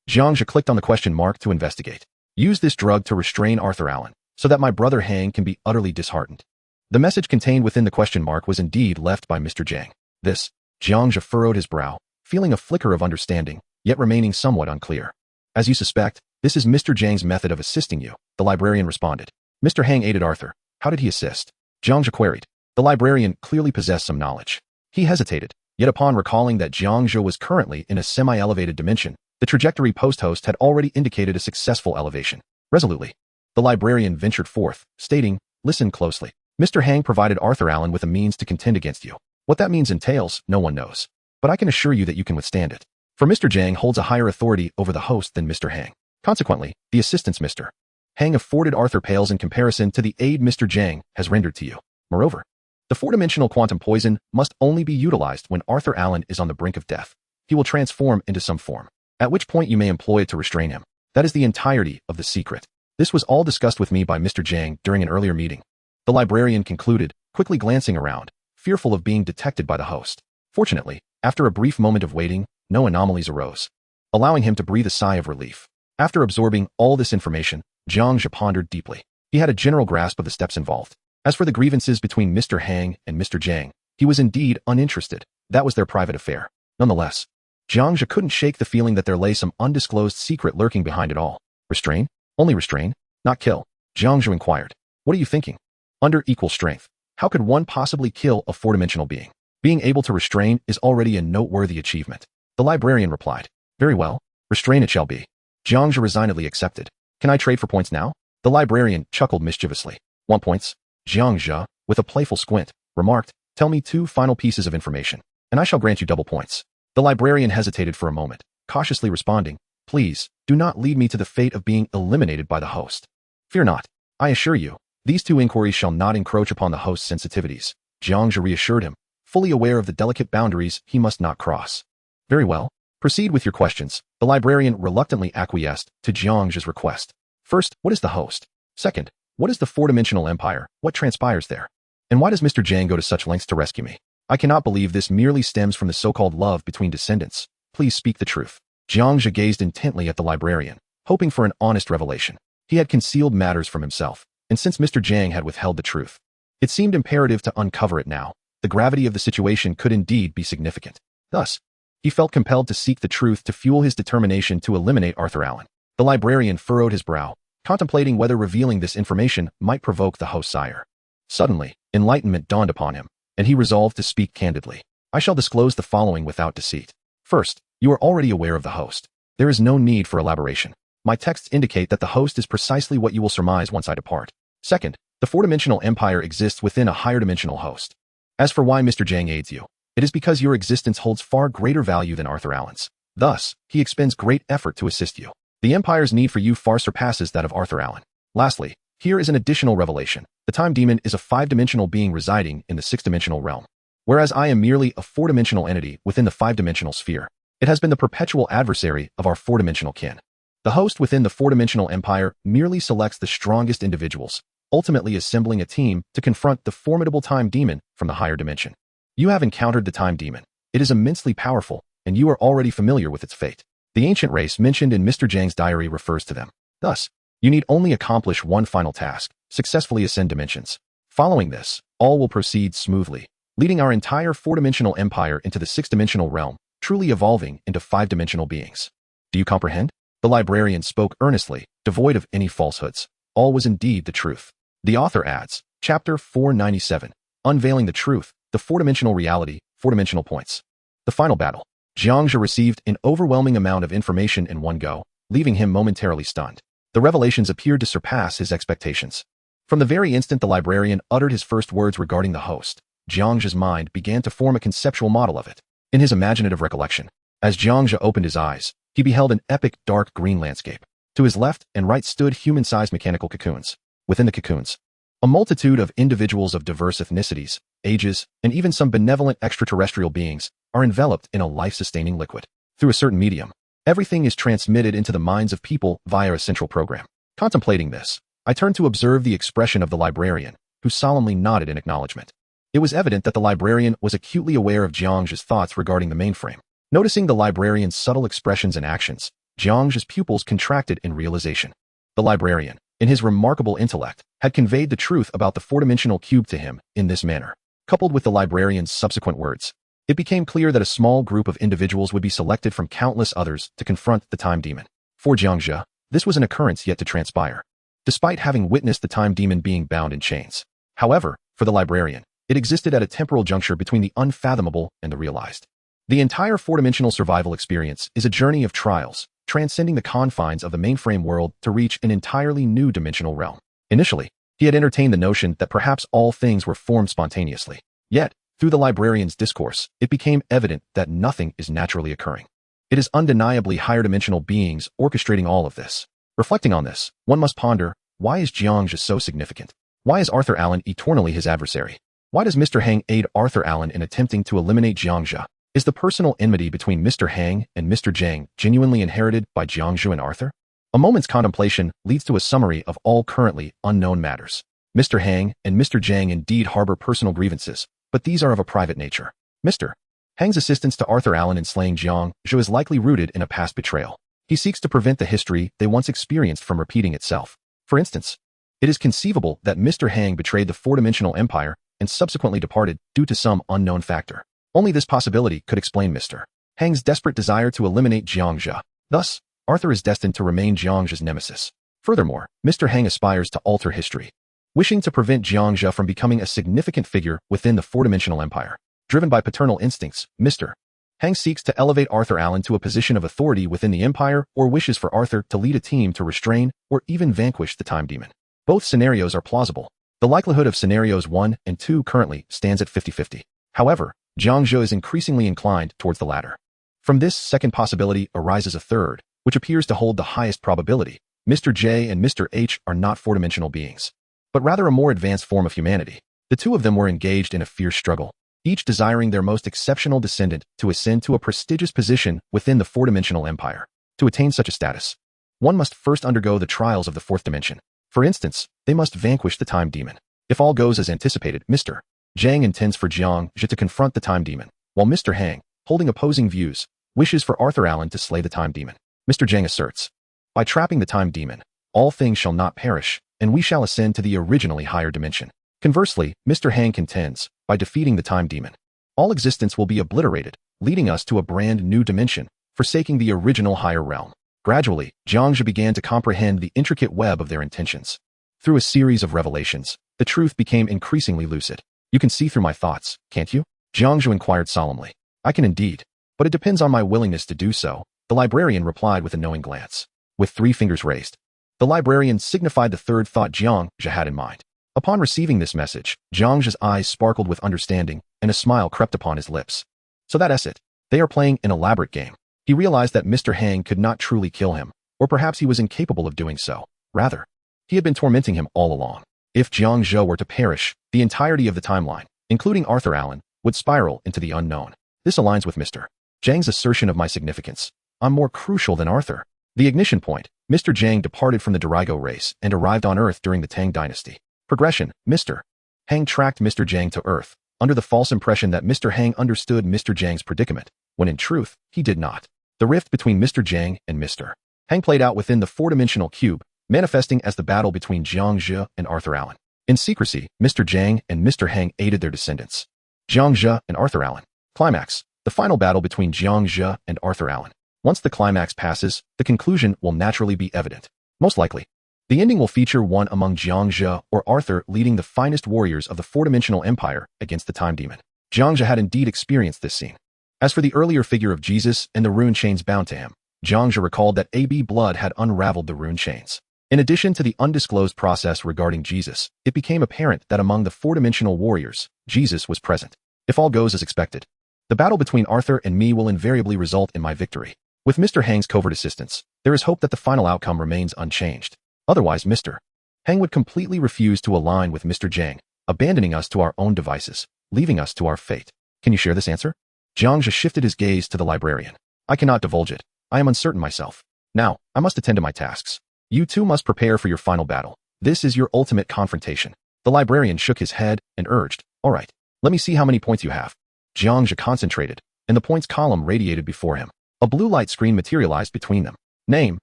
Jiang Zhe clicked on the question mark to investigate. Use this drug to restrain Arthur Allen, so that my brother Hang can be utterly disheartened. The message contained within the question mark was indeed left by Mr. Jiang. This, Jiang Zhe furrowed his brow, feeling a flicker of understanding, yet remaining somewhat unclear. As you suspect, this is Mr. Jiang's method of assisting you, the librarian responded. Mr. Hang aided Arthur. How did he assist? Jiang Zhe queried. The librarian clearly possessed some knowledge. He hesitated, yet upon recalling that Jiang Zhe was currently in a semi-elevated dimension, the trajectory post-host had already indicated a successful elevation. Resolutely, the librarian ventured forth, stating, listen closely. Mr. Hang provided Arthur Allen with a means to contend against you. What that means entails, no one knows. But I can assure you that you can withstand it. For Mr. Jiang holds a higher authority over the host than Mr. Hang. Consequently, the assistance Mr. Hang afforded Arthur pales in comparison to the aid Mr. Jiang has rendered to you. Moreover, the four-dimensional quantum poison must only be utilized when Arthur Allen is on the brink of death. He will transform into some form, at which point you may employ it to restrain him. That is the entirety of the secret. This was all discussed with me by Mr. Jiang during an earlier meeting. The librarian concluded, quickly glancing around, fearful of being detected by the host. Fortunately, after a brief moment of waiting, no anomalies arose, allowing him to breathe a sigh of relief. After absorbing all this information, Jiang Zhe pondered deeply. He had a general grasp of the steps involved. As for the grievances between Mr. Hang and Mr. Jiang, he was indeed uninterested. That was their private affair. Nonetheless, Jiang Zhe couldn't shake the feeling that there lay some undisclosed secret lurking behind it all. Restrain? Only restrain? Not kill? Jiang Zhe inquired. What are you thinking? Under equal strength, how could one possibly kill a four-dimensional being? Being able to restrain is already a noteworthy achievement. The librarian replied. Very well, restrain it shall be. Jiang Zhe resignedly accepted. Can I trade for points now? The librarian chuckled mischievously. Want points? Jiang Zhe, with a playful squint, remarked, tell me 2 final pieces of information, and I shall grant you double points. The librarian hesitated for a moment, cautiously responding, please, do not lead me to the fate of being eliminated by the host. Fear not. I assure you, these 2 inquiries shall not encroach upon the host's sensitivities. Jiang Zhe reassured him, fully aware of the delicate boundaries he must not cross. Very well. Proceed with your questions. The librarian reluctantly acquiesced to Jiang Zhe's request. First, what is the host? Second, what is the four-dimensional empire? What transpires there? And why does Mr. Jiang go to such lengths to rescue me? I cannot believe this merely stems from the so-called love between descendants. Please speak the truth. Jiang Zhe gazed intently at the librarian, hoping for an honest revelation. He had concealed matters from himself, and since Mr. Jiang had withheld the truth, it seemed imperative to uncover it now. The gravity of the situation could indeed be significant. Thus, he felt compelled to seek the truth to fuel his determination to eliminate Arthur Allen. The librarian furrowed his brow, contemplating whether revealing this information might provoke the host's ire. Suddenly, enlightenment dawned upon him, and he resolved to speak candidly. I shall disclose the following without deceit. First, you are already aware of the host. There is no need for elaboration. My texts indicate that the host is precisely what you will surmise once I depart. Second, the four-dimensional empire exists within a higher dimensional host. As for why Mr. Jiang aids you, it is because your existence holds far greater value than Arthur Allen's. Thus, he expends great effort to assist you. The Empire's need for you far surpasses that of Arthur Allen. Lastly, here is an additional revelation. The Time Demon is a 5-dimensional being residing in the 6-dimensional realm. Whereas I am merely a 4-dimensional entity within the 5-dimensional sphere, it has been the perpetual adversary of our 4-dimensional kin. The host within the 4-dimensional empire merely selects the strongest individuals, ultimately assembling a team to confront the formidable Time Demon from the higher dimension. You have encountered the Time Demon. It is immensely powerful, and you are already familiar with its fate. The ancient race mentioned in Mr. Jiang's diary refers to them. Thus, you need only accomplish one final task, successfully ascend dimensions. Following this, all will proceed smoothly, leading our entire 4-dimensional empire into the 6-dimensional realm, truly evolving into 5-dimensional beings. Do you comprehend? The librarian spoke earnestly, devoid of any falsehoods. All was indeed the truth. The author adds, Chapter 497, Unveiling the Truth, the 4-dimensional reality, 4-dimensional points. The final battle. Jiang Zhe received an overwhelming amount of information in one go, leaving him momentarily stunned. The revelations appeared to surpass his expectations. From the very instant the librarian uttered his first words regarding the host, Jiang Zhe's mind began to form a conceptual model of it. In his imaginative recollection, as Jiang Zhe opened his eyes, he beheld an epic dark green landscape. To his left and right stood human-sized mechanical cocoons. Within the cocoons, a multitude of individuals of diverse ethnicities, ages, and even some benevolent extraterrestrial beings are enveloped in a life-sustaining liquid. Through a certain medium, everything is transmitted into the minds of people via a central program. Contemplating this, I turned to observe the expression of the librarian, who solemnly nodded in acknowledgement. It was evident that the librarian was acutely aware of Jiang Zhe's thoughts regarding the mainframe. Noticing the librarian's subtle expressions and actions, Jiang Zhe's pupils contracted in realization. The librarian, in his remarkable intellect, had conveyed the truth about the 4-dimensional cube to him in this manner. Coupled with the librarian's subsequent words, it became clear that a small group of individuals would be selected from countless others to confront the Time Demon. For Jiang Zhe, this was an occurrence yet to transpire, despite having witnessed the Time Demon being bound in chains. However, for the librarian, it existed at a temporal juncture between the unfathomable and the realized. The entire 4-dimensional survival experience is a journey of trials, transcending the confines of the mainframe world to reach an entirely new dimensional realm. Initially, he had entertained the notion that perhaps all things were formed spontaneously. Yet, through the librarian's discourse, it became evident that nothing is naturally occurring. It is undeniably higher-dimensional beings orchestrating all of this. Reflecting on this, one must ponder, why is Jiang Zhe so significant? Why is Arthur Allen eternally his adversary? Why does Mr. Hang aid Arthur Allen in attempting to eliminate Jiang Zhe? Is the personal enmity between Mr. Hang and Mr. Jiang genuinely inherited by Jiang Zhe and Arthur? A moment's contemplation leads to a summary of all currently unknown matters. Mr. Hang and Mr. Jiang indeed harbor personal grievances, but these are of a private nature. Mr. Hang's assistance to Arthur Allen in slaying Jiang Zhe is likely rooted in a past betrayal. He seeks to prevent the history they once experienced from repeating itself. For instance, it is conceivable that Mr. Hang betrayed the 4-dimensional empire and subsequently departed due to some unknown factor. Only this possibility could explain Mr. Hang's desperate desire to eliminate Jiang Zhe. Thus, Arthur is destined to remain Jiang Zhe's nemesis. Furthermore, Mr. Hang aspires to alter history, wishing to prevent Jiang Zhe from becoming a significant figure within the 4-dimensional empire. Driven by paternal instincts, Mr. Hang seeks to elevate Arthur Allen to a position of authority within the empire or wishes for Arthur to lead a team to restrain or even vanquish the Time Demon. Both scenarios are plausible. The likelihood of scenarios 1 and 2 currently stands at 50-50. However, Jiang Zhe is increasingly inclined towards the latter. From this second possibility arises a third, which appears to hold the highest probability. Mr. J and Mr. H are not 4-dimensional beings, but rather a more advanced form of humanity. The two of them were engaged in a fierce struggle, each desiring their most exceptional descendant to ascend to a prestigious position within the 4-dimensional empire. To attain such a status, one must first undergo the trials of the 4th dimension. For instance, they must vanquish the Time Demon. If all goes as anticipated, Mr. Jiang intends for Jiang Zhe to confront the Time Demon, while Mr. Hang, holding opposing views, wishes for Arthur Allen to slay the Time Demon. Mr. Jiang asserts, by trapping the Time Demon, all things shall not perish, and we shall ascend to the originally higher dimension. Conversely, Mr. Hang contends, by defeating the Time Demon, all existence will be obliterated, leading us to a brand new dimension, forsaking the original higher realm. Gradually, Jiang Zhe began to comprehend the intricate web of their intentions. Through a series of revelations, the truth became increasingly lucid. You can see through my thoughts, can't you? Jiang Zhe inquired solemnly. I can indeed, but it depends on my willingness to do so, the librarian replied with a knowing glance. With 3 fingers raised, the librarian signified the third thought Jiang Zhe had in mind. Upon receiving this message, Jiang Zhe's eyes sparkled with understanding, and a smile crept upon his lips. So that's it. They are playing an elaborate game. He realized that Mr. Hang could not truly kill him, or perhaps he was incapable of doing so. Rather, he had been tormenting him all along. If Jiang Zhe were to perish, the entirety of the timeline, including Arthur Allen, would spiral into the unknown. This aligns with Mr. Jiang's assertion of my significance. I'm more crucial than Arthur. The ignition point. Mr. Jiang departed from the Dorigo race and arrived on Earth during the Tang Dynasty. Progression. Mr. Hang tracked Mr. Jiang to Earth, under the false impression that Mr. Hang understood Mr. Jiang's predicament, when in truth, he did not. The rift between Mr. Jiang and Mr. Hang played out within the four-dimensional cube, manifesting as the battle between Jiang Zhe and Arthur Allen. In secrecy, Mr. Jiang and Mr. Hang aided their descendants, Jiang Zhe and Arthur Allen. Climax. The final battle between Jiang Zhe and Arthur Allen. Once the climax passes, the conclusion will naturally be evident. Most likely, the ending will feature one among Jiang Zhe or Arthur leading the finest warriors of the four-dimensional empire against the time demon. Jiang Zhe had indeed experienced this scene. As for the earlier figure of Jesus and the rune chains bound to him, Jiang Zhe recalled that AB blood had unraveled the rune chains. In addition to the undisclosed process regarding Jesus, it became apparent that among the four-dimensional warriors, Jesus was present. If all goes as expected, the battle between Arthur and me will invariably result in my victory. With Mr. Hang's covert assistance, there is hope that the final outcome remains unchanged. Otherwise, Mr. Hang would completely refuse to align with Mr. Jiang, abandoning us to our own devices, leaving us to our fate. Can you share this answer? Jiang Zhe shifted his gaze to the librarian. I cannot divulge it. I am uncertain myself. Now, I must attend to my tasks. You too must prepare for your final battle. This is your ultimate confrontation. The librarian shook his head and urged, all right, let me see how many points you have. Jiang Zhe concentrated, and the points column radiated before him. A blue light screen materialized between them. Name,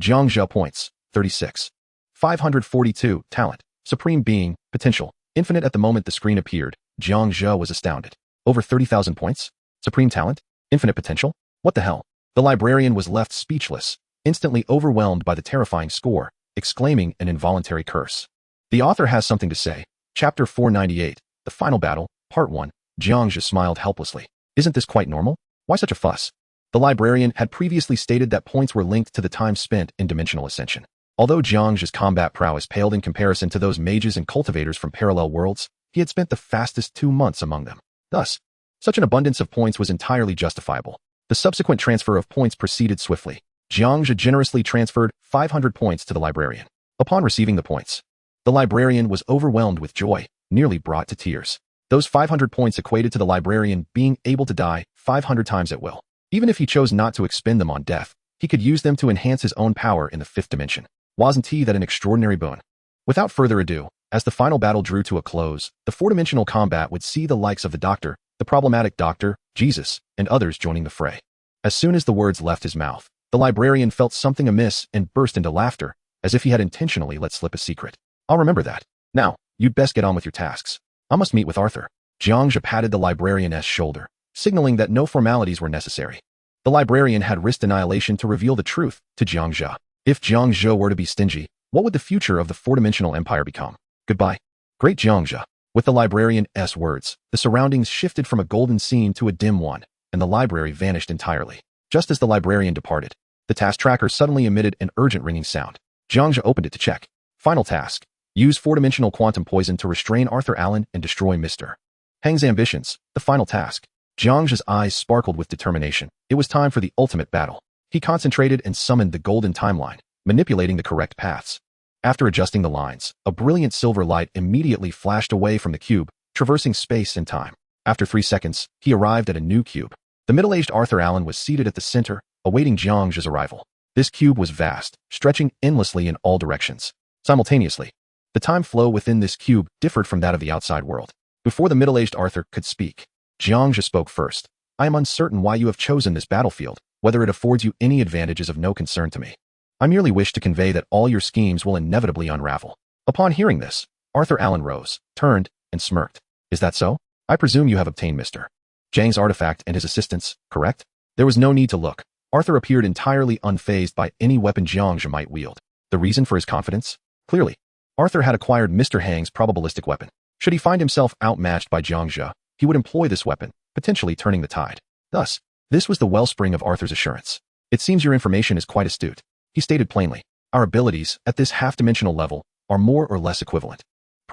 Jiang Zhe. Points, 36. 542, talent, supreme being, potential, infinite. At the moment the screen appeared, Jiang Zhe was astounded. Over 30,000 points? Supreme talent? Infinite potential? What the hell? The librarian was left speechless, instantly overwhelmed by the terrifying score, exclaiming an involuntary curse. The author has something to say. Chapter 498, The Final Battle, Part 1. Jiang Zhe smiled helplessly. Isn't this quite normal? Why such a fuss? The librarian had previously stated that points were linked to the time spent in dimensional ascension. Although Jiang Zhe's combat prowess paled in comparison to those mages and cultivators from parallel worlds, he had spent the fastest 2 months among them. Thus, such an abundance of points was entirely justifiable. The subsequent transfer of points proceeded swiftly. Jiang Zhe generously transferred 500 points to the librarian. Upon receiving the points, the librarian was overwhelmed with joy, nearly brought to tears. Those 500 points equated to the librarian being able to die 500 times at will. Even if he chose not to expend them on death, he could use them to enhance his own power in the fifth dimension. Wasn't he that an extraordinary boon? Without further ado, as the final battle drew to a close, the four-dimensional combat would see the likes of the Doctor, the problematic Doctor, Jesus, and others joining the fray. As soon as the words left his mouth, the librarian felt something amiss and burst into laughter, as if he had intentionally let slip a secret. I'll remember that. Now, you'd best get on with your tasks. I must meet with Arthur. Jiang Zhe patted the librarian's shoulder, signaling that no formalities were necessary. The librarian had risked annihilation to reveal the truth to Jiang Zhe. If Jiang Zhe were to be stingy, what would the future of the four-dimensional empire become? Goodbye. Great Jiang Zhe. With the librarian's words, the surroundings shifted from a golden scene to a dim one, and the library vanished entirely. Just as the librarian departed, the task tracker suddenly emitted an urgent ringing sound. Jiang Zhe opened it to check. Final task. Use four-dimensional quantum poison to restrain Arthur Allen and destroy Mr. Hang's ambitions. The final task. Jiang Zhe's eyes sparkled with determination. It was time for the ultimate battle. He concentrated and summoned the golden timeline, manipulating the correct paths. After adjusting the lines, a brilliant silver light immediately flashed away from the cube, traversing space and time. After 3 seconds, he arrived at a new cube. The middle-aged Arthur Allen was seated at the center, awaiting Jiang Zhe's arrival. This cube was vast, stretching endlessly in all directions. Simultaneously, the time flow within this cube differed from that of the outside world. Before the middle-aged Arthur could speak, Jiang Zhe spoke first. I am uncertain why you have chosen this battlefield, whether it affords you any advantages of no concern to me. I merely wish to convey that all your schemes will inevitably unravel. Upon hearing this, Arthur Allen rose, turned, and smirked. Is that so? I presume you have obtained Mr. Jiang's artifact and his assistance, correct? There was no need to look. Arthur appeared entirely unfazed by any weapon Jiang Zhe might wield. The reason for his confidence? Clearly, Arthur had acquired Mr. Hang's probabilistic weapon. Should he find himself outmatched by Jiang Zhe, he would employ this weapon, potentially turning the tide. Thus, this was the wellspring of Arthur's assurance. It seems your information is quite astute. He stated plainly, our abilities, at this half-dimensional level, are more or less equivalent.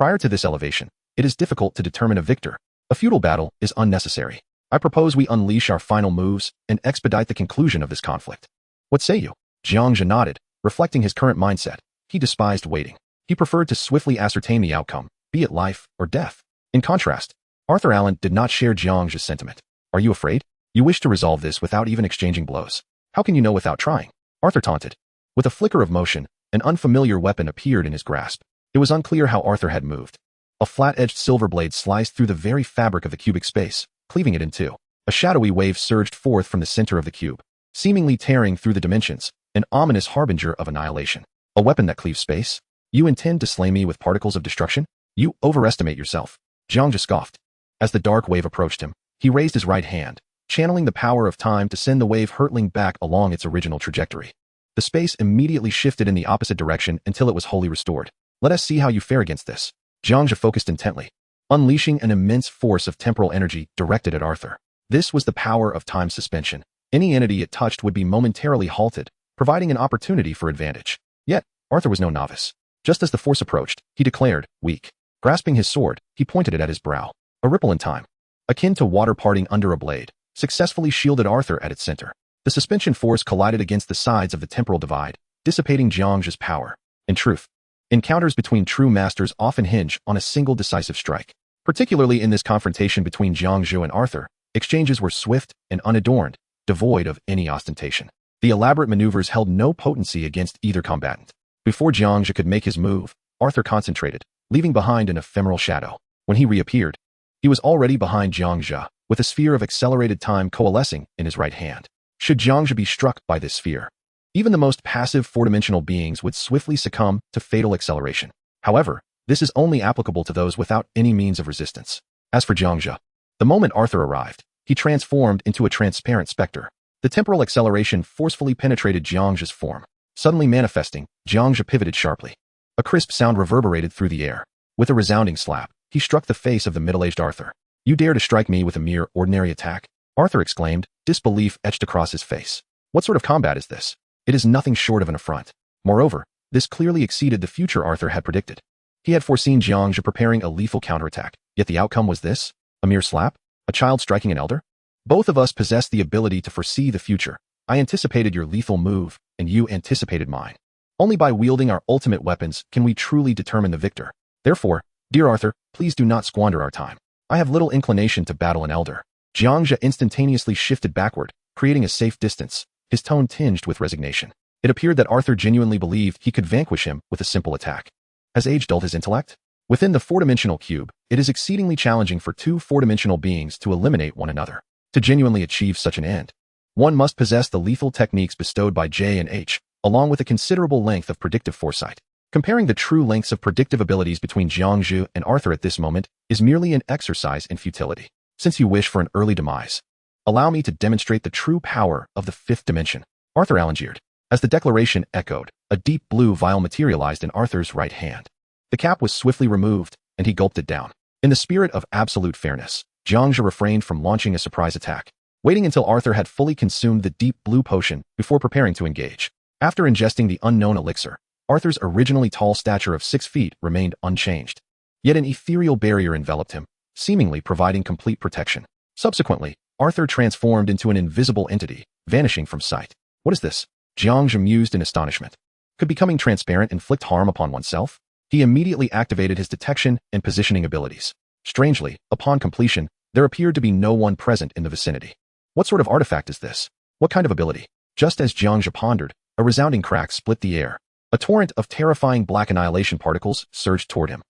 Prior to this elevation, it is difficult to determine a victor. A futile battle is unnecessary. I propose we unleash our final moves and expedite the conclusion of this conflict. What say you? Jiang Zhe nodded, reflecting his current mindset. He despised waiting. He preferred to swiftly ascertain the outcome, be it life or death. In contrast, Arthur Allen did not share Jiang Zhe's sentiment. Are you afraid? You wish to resolve this without even exchanging blows. How can you know without trying? Arthur taunted. With a flicker of motion, an unfamiliar weapon appeared in his grasp. It was unclear how Arthur had moved. A flat-edged silver blade sliced through the very fabric of the cubic space, cleaving it in two. A shadowy wave surged forth from the center of the cube, seemingly tearing through the dimensions, an ominous harbinger of annihilation. A weapon that cleaves space? You intend to slay me with particles of destruction? You overestimate yourself. Jiang Zhe scoffed. As the dark wave approached him, he raised his right hand, channeling the power of time to send the wave hurtling back along its original trajectory. The space immediately shifted in the opposite direction until it was wholly restored. Let us see how you fare against this. Jiang Zhe focused intently, unleashing an immense force of temporal energy directed at Arthur. This was the power of time suspension. Any entity it touched would be momentarily halted, providing an opportunity for advantage. Yet, Arthur was no novice. Just as the force approached, he declared, weak. Grasping his sword, he pointed it at his brow. A ripple in time, akin to water parting under a blade, successfully shielded Arthur at its center. The suspension force collided against the sides of the temporal divide, dissipating Jiang Zhe's power. In truth, encounters between true masters often hinge on a single decisive strike. Particularly in this confrontation between Jiang Zhe and Arthur, exchanges were swift and unadorned, devoid of any ostentation. The elaborate maneuvers held no potency against either combatant. Before Jiang Zhe could make his move, Arthur concentrated, leaving behind an ephemeral shadow. When he reappeared, he was already behind Jiang Zhe, with a sphere of accelerated time coalescing in his right hand. Should Jiang Zhe be struck by this sphere, even the most passive four-dimensional beings would swiftly succumb to fatal acceleration. However, this is only applicable to those without any means of resistance. As for Jiang Zhe, the moment Arthur arrived, he transformed into a transparent specter. The temporal acceleration forcefully penetrated Jiang Zhe's form. Suddenly manifesting, Jiang Zhe pivoted sharply. A crisp sound reverberated through the air. With a resounding slap, he struck the face of the middle-aged Arthur. You dare to strike me with a mere ordinary attack? Arthur exclaimed, disbelief etched across his face. What sort of combat is this? It is nothing short of an affront. Moreover, this clearly exceeded the future Arthur had predicted. He had foreseen Jiang Zhe preparing a lethal counterattack, yet the outcome was this? A mere slap? A child striking an elder? Both of us possess the ability to foresee the future. I anticipated your lethal move, and you anticipated mine. Only by wielding our ultimate weapons can we truly determine the victor. Therefore, dear Arthur, please do not squander our time. I have little inclination to battle an elder. Jiang Zhe instantaneously shifted backward, creating a safe distance, his tone tinged with resignation. It appeared that Arthur genuinely believed he could vanquish him with a simple attack. Has age dulled his intellect? Within the four-dimensional cube, it is exceedingly challenging for two four-dimensional beings to eliminate one another. To genuinely achieve such an end, one must possess the lethal techniques bestowed by J and H, along with a considerable length of predictive foresight. Comparing the true lengths of predictive abilities between Jiang Zhe and Arthur at this moment is merely an exercise in futility. Since you wish for an early demise, allow me to demonstrate the true power of the fifth dimension. Arthur Allen jeered. As the declaration echoed, a deep blue vial materialized in Arthur's right hand. The cap was swiftly removed, and he gulped it down. In the spirit of absolute fairness, Jiang Zhe refrained from launching a surprise attack, waiting until Arthur had fully consumed the deep blue potion before preparing to engage. After ingesting the unknown elixir, Arthur's originally tall stature of 6 feet remained unchanged. Yet an ethereal barrier enveloped him, seemingly providing complete protection. Subsequently, Arthur transformed into an invisible entity, vanishing from sight. What is this? Jiang Zhe mused in astonishment. Could becoming transparent inflict harm upon oneself? He immediately activated his detection and positioning abilities. Strangely, upon completion, there appeared to be no one present in the vicinity. What sort of artifact is this? What kind of ability? Just as Jiang Zhe pondered, a resounding crack split the air. A torrent of terrifying black annihilation particles surged toward him.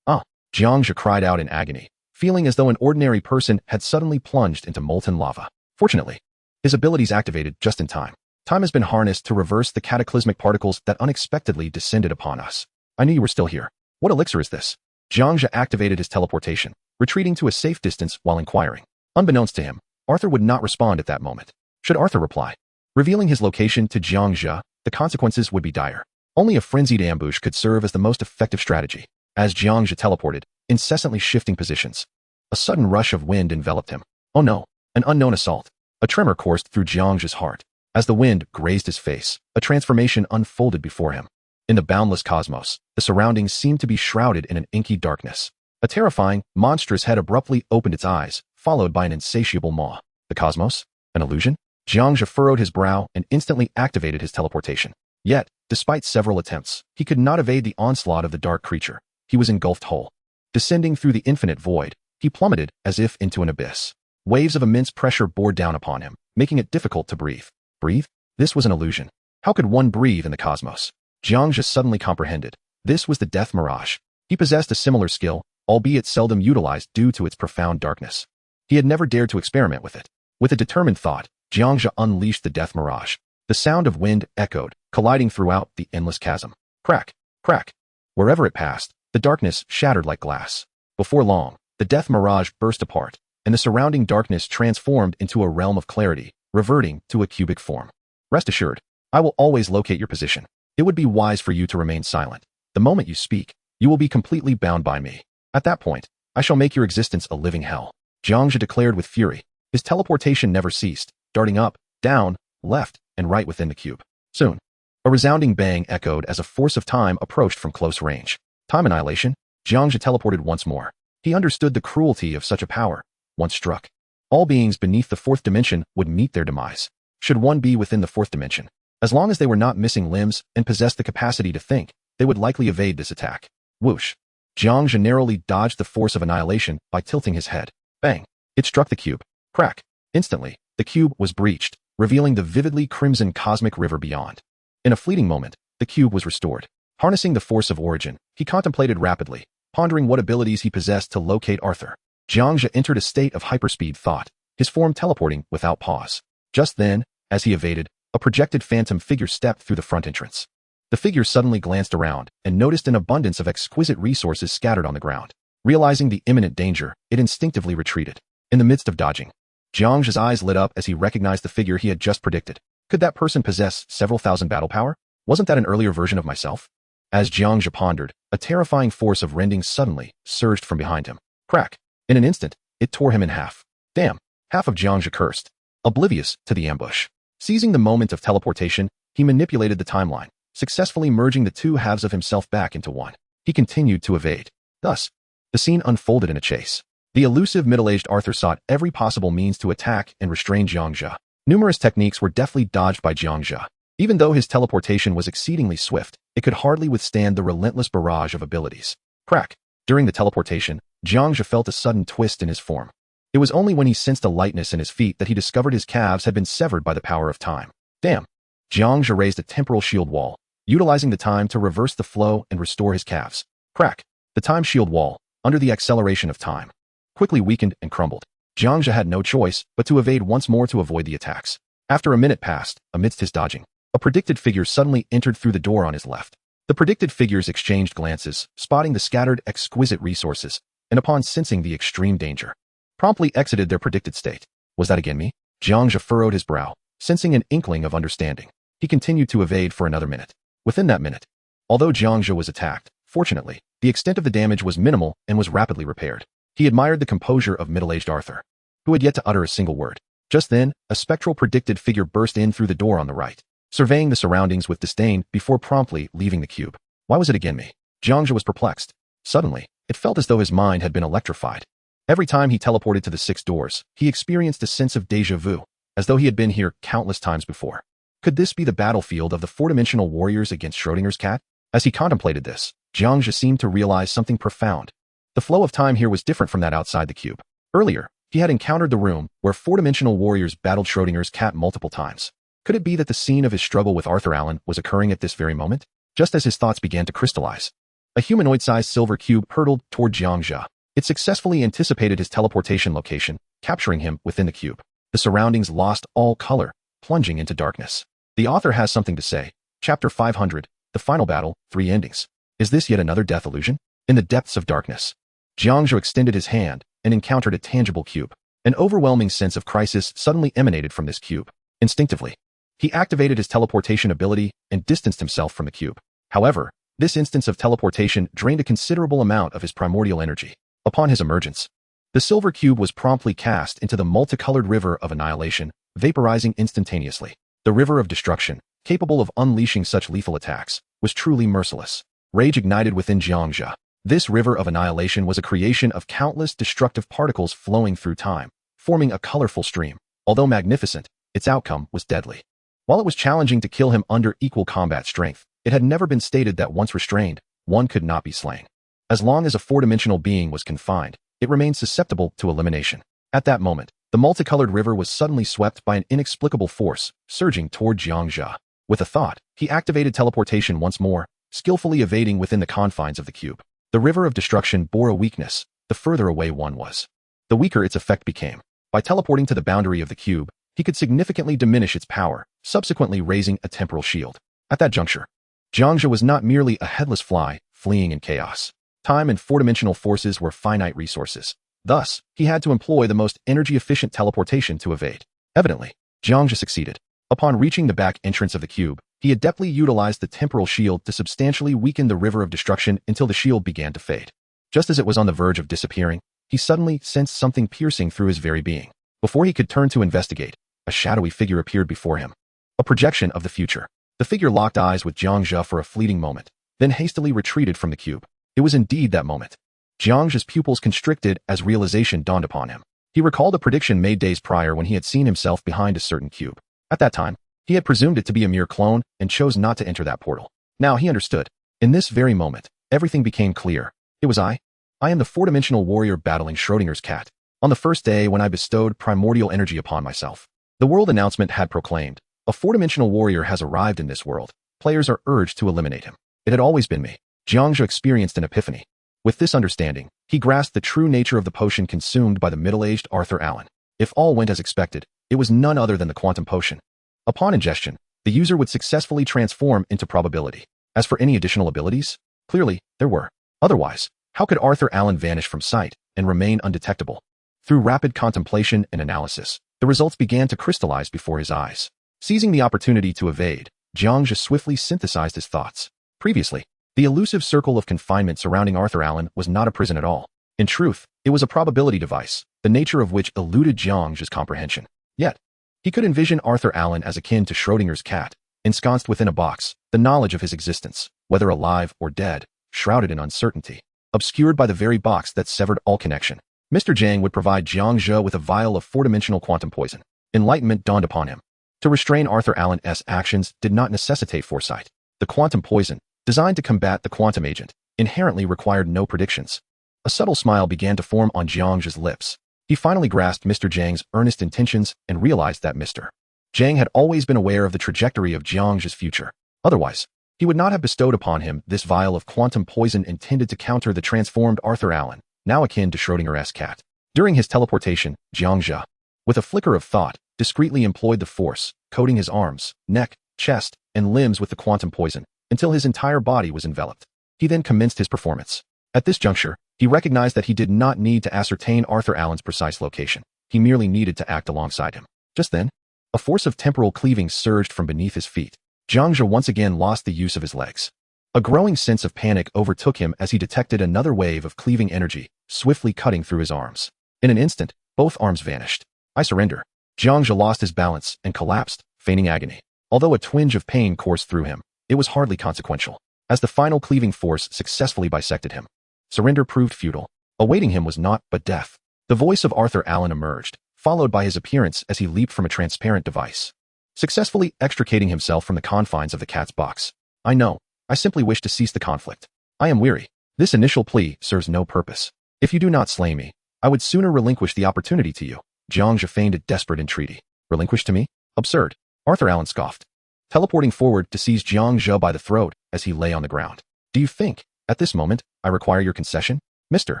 Jiang Zhe cried out in agony, feeling as though an ordinary person had suddenly plunged into molten lava. Fortunately, his abilities activated just in time. Time has been harnessed to reverse the cataclysmic particles that unexpectedly descended upon us. I knew you were still here. What elixir is this? Jiang Zhe activated his teleportation, retreating to a safe distance while inquiring. Unbeknownst to him, Arthur would not respond at that moment. Should Arthur reply, revealing his location to Jiang Zhe, the consequences would be dire. Only a frenzied ambush could serve as the most effective strategy. As Jiang Zhe teleported, incessantly shifting positions, a sudden rush of wind enveloped him. Oh no, an unknown assault. A tremor coursed through Jiang Zhe's heart. As the wind grazed his face, a transformation unfolded before him. In the boundless cosmos, the surroundings seemed to be shrouded in an inky darkness. A terrifying, monstrous head abruptly opened its eyes, followed by an insatiable maw. The cosmos? An illusion? Jiang Zhe furrowed his brow and instantly activated his teleportation. Yet, despite several attempts, he could not evade the onslaught of the dark creature. He was engulfed whole. Descending through the infinite void, he plummeted as if into an abyss. Waves of immense pressure bore down upon him, making it difficult to breathe. Breathe? This was an illusion. How could one breathe in the cosmos? Jiang Zhe suddenly comprehended. This was the death mirage. He possessed a similar skill, albeit seldom utilized due to its profound darkness. He had never dared to experiment with it. With a determined thought, Jiang Zhe unleashed the death mirage. The sound of wind echoed, colliding throughout the endless chasm. Crack, crack. Wherever it passed, the darkness shattered like glass. Before long, the death mirage burst apart, and the surrounding darkness transformed into a realm of clarity, reverting to a cubic form. Rest assured, I will always locate your position. It would be wise for you to remain silent. The moment you speak, you will be completely bound by me. At that point, I shall make your existence a living hell. Jiang Zhe declared with fury. His teleportation never ceased, darting up, down, left, and right within the cube. Soon, a resounding bang echoed as a force of time approached from close range. Time annihilation? Jiang Zhe teleported once more. He understood the cruelty of such a power. Once struck, all beings beneath the fourth dimension would meet their demise. Should one be within the fourth dimension, as long as they were not missing limbs and possessed the capacity to think, they would likely evade this attack. Whoosh. Jiang Zhe narrowly dodged the force of annihilation by tilting his head. Bang. It struck the cube. Crack. Instantly, the cube was breached, revealing the vividly crimson cosmic river beyond. In a fleeting moment, the cube was restored. Harnessing the force of origin, he contemplated rapidly, pondering what abilities he possessed to locate Arthur. Jiang Zhe entered a state of hyperspeed thought, his form teleporting without pause. Just then, as he evaded, a projected phantom figure stepped through the front entrance. The figure suddenly glanced around and noticed an abundance of exquisite resources scattered on the ground. Realizing the imminent danger, it instinctively retreated. In the midst of dodging, Jiang Zhe's eyes lit up as he recognized the figure he had just predicted. Could that person possess several thousand battle power? Wasn't that an earlier version of myself? As Jiang Zhe pondered, a terrifying force of rending suddenly surged from behind him. Crack. In an instant, it tore him in half. Damn. Half of Jiang Zhe cursed, oblivious to the ambush. Seizing the moment of teleportation, he manipulated the timeline, successfully merging the two halves of himself back into one. He continued to evade. Thus, the scene unfolded in a chase. The elusive middle-aged Arthur sought every possible means to attack and restrain Jiang Zhe. Numerous techniques were deftly dodged by Jiang Zhe. Even though his teleportation was exceedingly swift, it could hardly withstand the relentless barrage of abilities. Crack. During the teleportation, Jiang Zhe felt a sudden twist in his form. It was only when he sensed a lightness in his feet that he discovered his calves had been severed by the power of time. Damn. Jiang Zhe raised a temporal shield wall, utilizing the time to reverse the flow and restore his calves. Crack. The time shield wall, under the acceleration of time, quickly weakened and crumbled. Jiang Zhe had no choice but to evade once more to avoid the attacks. After a minute passed, amidst his dodging, a predicted figure suddenly entered through the door on his left. The predicted figures exchanged glances, spotting the scattered exquisite resources, and upon sensing the extreme danger, promptly exited their predicted state. Was that again me? Jiang Zhe furrowed his brow, sensing an inkling of understanding. He continued to evade for another minute. Within that minute, although Jiang Zhe was attacked, fortunately, the extent of the damage was minimal and was rapidly repaired. He admired the composure of middle-aged Arthur, who had yet to utter a single word. Just then, a spectral predicted figure burst in through the door on the right, surveying the surroundings with disdain before promptly leaving the cube. Why was it again me? Jiang Zhe was perplexed. Suddenly, it felt as though his mind had been electrified. Every time he teleported to the 6 doors, he experienced a sense of déjà vu, as though he had been here countless times before. Could this be the battlefield of the 4-dimensional warriors against Schrodinger's cat? As he contemplated this, Jiang Zhe seemed to realize something profound. The flow of time here was different from that outside the cube. Earlier, he had encountered the room where 4-dimensional warriors battled Schrodinger's cat multiple times. Could it be that the scene of his struggle with Arthur Allen was occurring at this very moment? Just as his thoughts began to crystallize, a humanoid-sized silver cube hurtled toward Jiang Zhe. It successfully anticipated his teleportation location, capturing him within the cube. The surroundings lost all color, plunging into darkness. The author has something to say. Chapter 500, The Final Battle, 3 Endings. Is this yet another death illusion? In the depths of darkness, Jiang Zhe extended his hand and encountered a tangible cube. An overwhelming sense of crisis suddenly emanated from this cube. Instinctively, he activated his teleportation ability and distanced himself from the cube. However, this instance of teleportation drained a considerable amount of his primordial energy. Upon his emergence, the silver cube was promptly cast into the multicolored river of annihilation, vaporizing instantaneously. The river of destruction, capable of unleashing such lethal attacks, was truly merciless. Rage ignited within Jiang Zhe. This river of annihilation was a creation of countless destructive particles flowing through time, forming a colorful stream. Although magnificent, its outcome was deadly. While it was challenging to kill him under equal combat strength, it had never been stated that once restrained, one could not be slain. As long as a four-dimensional being was confined, it remained susceptible to elimination. At that moment, the multicolored river was suddenly swept by an inexplicable force, surging toward Jiang Zhe. With a thought, he activated teleportation once more, skillfully evading within the confines of the cube. The river of destruction bore a weakness, the further away one was, the weaker its effect became. By teleporting to the boundary of the cube, he could significantly diminish its power, subsequently raising a temporal shield. At that juncture, Jiang Zhe was not merely a headless fly, fleeing in chaos. Time and four-dimensional forces were finite resources. Thus, he had to employ the most energy-efficient teleportation to evade. Evidently, Jiang Zhe succeeded. Upon reaching the back entrance of the cube, he adeptly utilized the temporal shield to substantially weaken the river of destruction until the shield began to fade. Just as it was on the verge of disappearing, he suddenly sensed something piercing through his very being. Before he could turn to investigate, a shadowy figure appeared before him. A projection of the future. The figure locked eyes with Jiang Zhe for a fleeting moment, then hastily retreated from the cube. It was indeed that moment. Jiang Zhe's pupils constricted as realization dawned upon him. He recalled a prediction made days prior when he had seen himself behind a certain cube. At that time, he had presumed it to be a mere clone and chose not to enter that portal. Now he understood. In this very moment, everything became clear. It was I. I am the four-dimensional warrior battling Schrodinger's cat. On the first day when I bestowed primordial energy upon myself, the world announcement had proclaimed, a four-dimensional warrior has arrived in this world. Players are urged to eliminate him. It had always been me. Jiang Zhe experienced an epiphany. With this understanding, he grasped the true nature of the potion consumed by the middle-aged Arthur Allen. If all went as expected, it was none other than the quantum potion. Upon ingestion, the user would successfully transform into probability. As for any additional abilities, clearly, there were. Otherwise, how could Arthur Allen vanish from sight and remain undetectable? Through rapid contemplation and analysis, the results began to crystallize before his eyes. Seizing the opportunity to evade, Jiang Zhe swiftly synthesized his thoughts. Previously, the elusive circle of confinement surrounding Arthur Allen was not a prison at all. In truth, it was a probability device, the nature of which eluded Jiang Zhe's comprehension. Yet, he could envision Arthur Allen as akin to Schrodinger's cat, ensconced within a box, the knowledge of his existence, whether alive or dead, shrouded in uncertainty, obscured by the very box that severed all connection. Mr. Jiang would provide Jiang Zhe with a vial of four-dimensional quantum poison. Enlightenment dawned upon him. To restrain Arthur Allen's actions did not necessitate foresight. The quantum poison, designed to combat the quantum agent, inherently required no predictions. A subtle smile began to form on Jiang Zhe's lips. He finally grasped Mr. Jiang's earnest intentions and realized that Mr. Jiang had always been aware of the trajectory of Jiang Zhe's future. Otherwise, he would not have bestowed upon him this vial of quantum poison intended to counter the transformed Arthur Allen, now akin to Schrodinger's cat. During his teleportation, Jiang Zhe, with a flicker of thought, discreetly employed the force, coating his arms, neck, chest, and limbs with the quantum poison, until his entire body was enveloped. He then commenced his performance. At this juncture, he recognized that he did not need to ascertain Arthur Allen's precise location. He merely needed to act alongside him. Just then, a force of temporal cleaving surged from beneath his feet. Jiang Zhe once again lost the use of his legs. A growing sense of panic overtook him as he detected another wave of cleaving energy, swiftly cutting through his arms. In an instant, both arms vanished. I surrender. Jiang Zhe lost his balance and collapsed, feigning agony. Although a twinge of pain coursed through him, it was hardly consequential, as the final cleaving force successfully bisected him. Surrender proved futile. Awaiting him was naught but death. The voice of Arthur Allen emerged, followed by his appearance as he leaped from a transparent device, successfully extricating himself from the confines of the cat's box. I know. I simply wish to cease the conflict. I am weary. This initial plea serves no purpose. If you do not slay me, I would sooner relinquish the opportunity to you. Jiang Zhe feigned a desperate entreaty. Relinquish to me? Absurd. Arthur Allen scoffed, teleporting forward to seize Jiang Zhe by the throat as he lay on the ground. Do you think, at this moment, I require your concession? Mr.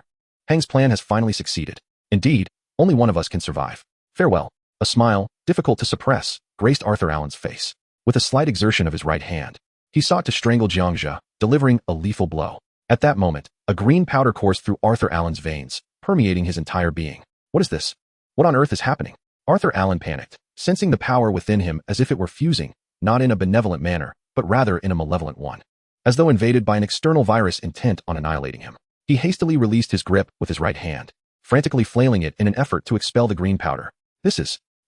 Hang's plan has finally succeeded. Indeed, only one of us can survive. Farewell. A smile, difficult to suppress, graced Arthur Allen's face. With a slight exertion of his right hand, he sought to strangle Jiang Zhe, delivering a lethal blow. At that moment, a green powder coursed through Arthur Allen's veins, permeating his entire being. What is this? What on earth is happening? Arthur Allen panicked, sensing the power within him as if it were fusing, not in a benevolent manner, but rather in a malevolent one. As though invaded by an external virus intent on annihilating him. He hastily released his grip with his right hand, frantically flailing it in an effort to expel the green powder.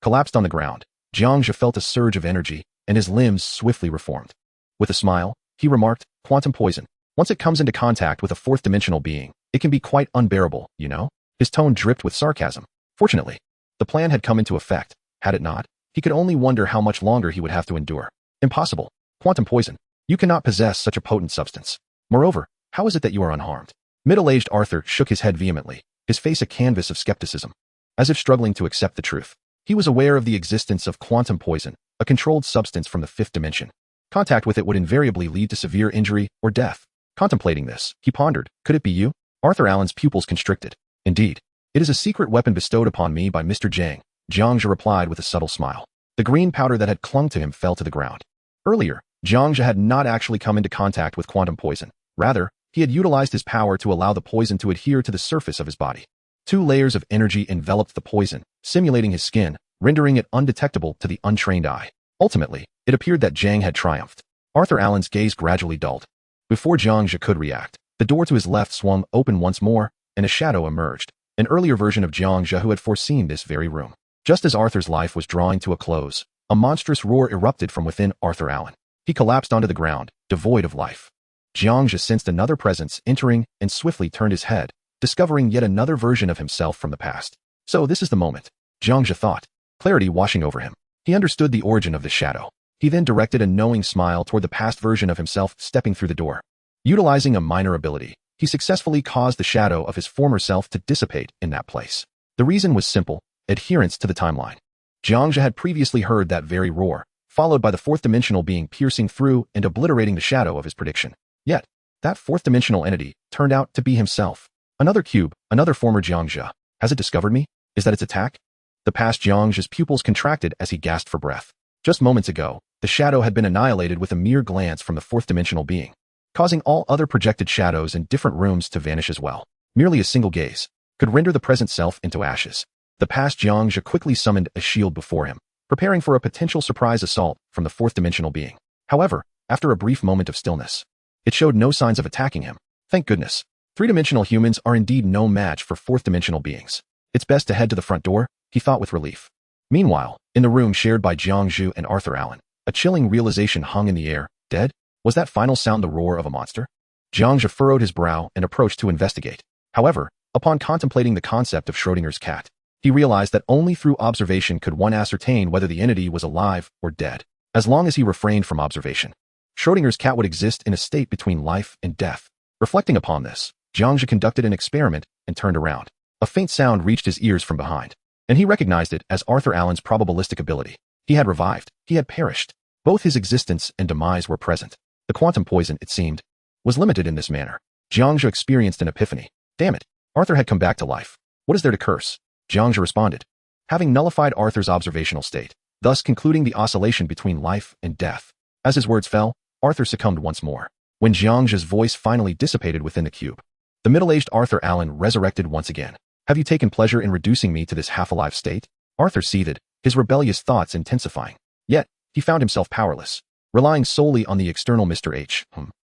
Collapsed on the ground. Jiang Zhe felt a surge of energy, and his limbs swiftly reformed. With a smile, he remarked. Quantum poison. Once it comes into contact with a fourth-dimensional being, it can be quite unbearable, you know? His tone dripped with sarcasm. Fortunately, the plan had come into effect. Had it not, he could only wonder how much longer he would have to endure. Impossible. Quantum poison. You cannot possess such a potent substance. Moreover, how is it that you are unharmed? Middle-aged Arthur shook his head vehemently, his face a canvas of skepticism, as if struggling to accept the truth. He was aware of the existence of quantum poison, a controlled substance from the fifth dimension. Contact with it would invariably lead to severe injury or death. Contemplating this, he pondered, could it be you? Arthur Allen's pupils constricted. Indeed. It is a secret weapon bestowed upon me by Mr. Jiang Zhe replied with a subtle smile. The green powder that had clung to him fell to the ground. Earlier, Jiang Zhe had not actually come into contact with quantum poison. Rather, he had utilized his power to allow the poison to adhere to the surface of his body. 2 layers of energy enveloped the poison, simulating his skin, rendering it undetectable to the untrained eye. Ultimately, it appeared that Jiang had triumphed. Arthur Allen's gaze gradually dulled. Before Jiang Zhe could react, the door to his left swung open once more, and a shadow emerged, an earlier version of Jiang Zhe who had foreseen this very room. Just as Arthur's life was drawing to a close, a monstrous roar erupted from within Arthur Allen. He collapsed onto the ground, devoid of life. Jiang Zhe sensed another presence entering and swiftly turned his head, discovering yet another version of himself from the past. So this is the moment, Jiang Zhe thought, clarity washing over him. He understood the origin of the shadow. He then directed a knowing smile toward the past version of himself stepping through the door. Utilizing a minor ability, he successfully caused the shadow of his former self to dissipate in that place. The reason was simple, adherence to the timeline. Jiang Zhe had previously heard that very roar, followed by the fourth-dimensional being piercing through and obliterating the shadow of his prediction. Yet, that fourth-dimensional entity turned out to be himself. Another cube, another former Jiang Zhe. Has it discovered me? Is that its attack? The past Jiang Zhe's pupils contracted as he gasped for breath. Just moments ago, the shadow had been annihilated with a mere glance from the fourth-dimensional being, causing all other projected shadows in different rooms to vanish as well. Merely a single gaze could render the present self into ashes. The past Jiang Zhe quickly summoned a shield before him, preparing for a potential surprise assault from the fourth-dimensional being. However, after a brief moment of stillness, it showed no signs of attacking him. Thank goodness. 3-dimensional humans are indeed no match for 4th-dimensional beings. It's best to head to the front door, he thought with relief. Meanwhile, in the room shared by Jiang Zhe and Arthur Allen, a chilling realization hung in the air. Dead? Was that final sound the roar of a monster? Jiang Zhe furrowed his brow and approached to investigate. However, upon contemplating the concept of Schrodinger's cat, he realized that only through observation could one ascertain whether the entity was alive or dead. As long as he refrained from observation, Schrodinger's cat would exist in a state between life and death. Reflecting upon this, Jiang Zhe conducted an experiment and turned around. A faint sound reached his ears from behind, and he recognized it as Arthur Allen's probabilistic ability. He had revived. He had perished. Both his existence and demise were present. The quantum poison, it seemed, was limited in this manner. Jiang Zhe experienced an epiphany. Damn it. Arthur had come back to life. What is there to curse? Jiang Zhe responded, having nullified Arthur's observational state, thus concluding the oscillation between life and death. As his words fell, Arthur succumbed once more. When Jiang Zhe's voice finally dissipated within the cube, the middle-aged Arthur Allen resurrected once again. Have you taken pleasure in reducing me to this half-alive state? Arthur seethed, his rebellious thoughts intensifying. Yet, he found himself powerless, relying solely on the external Mr. H.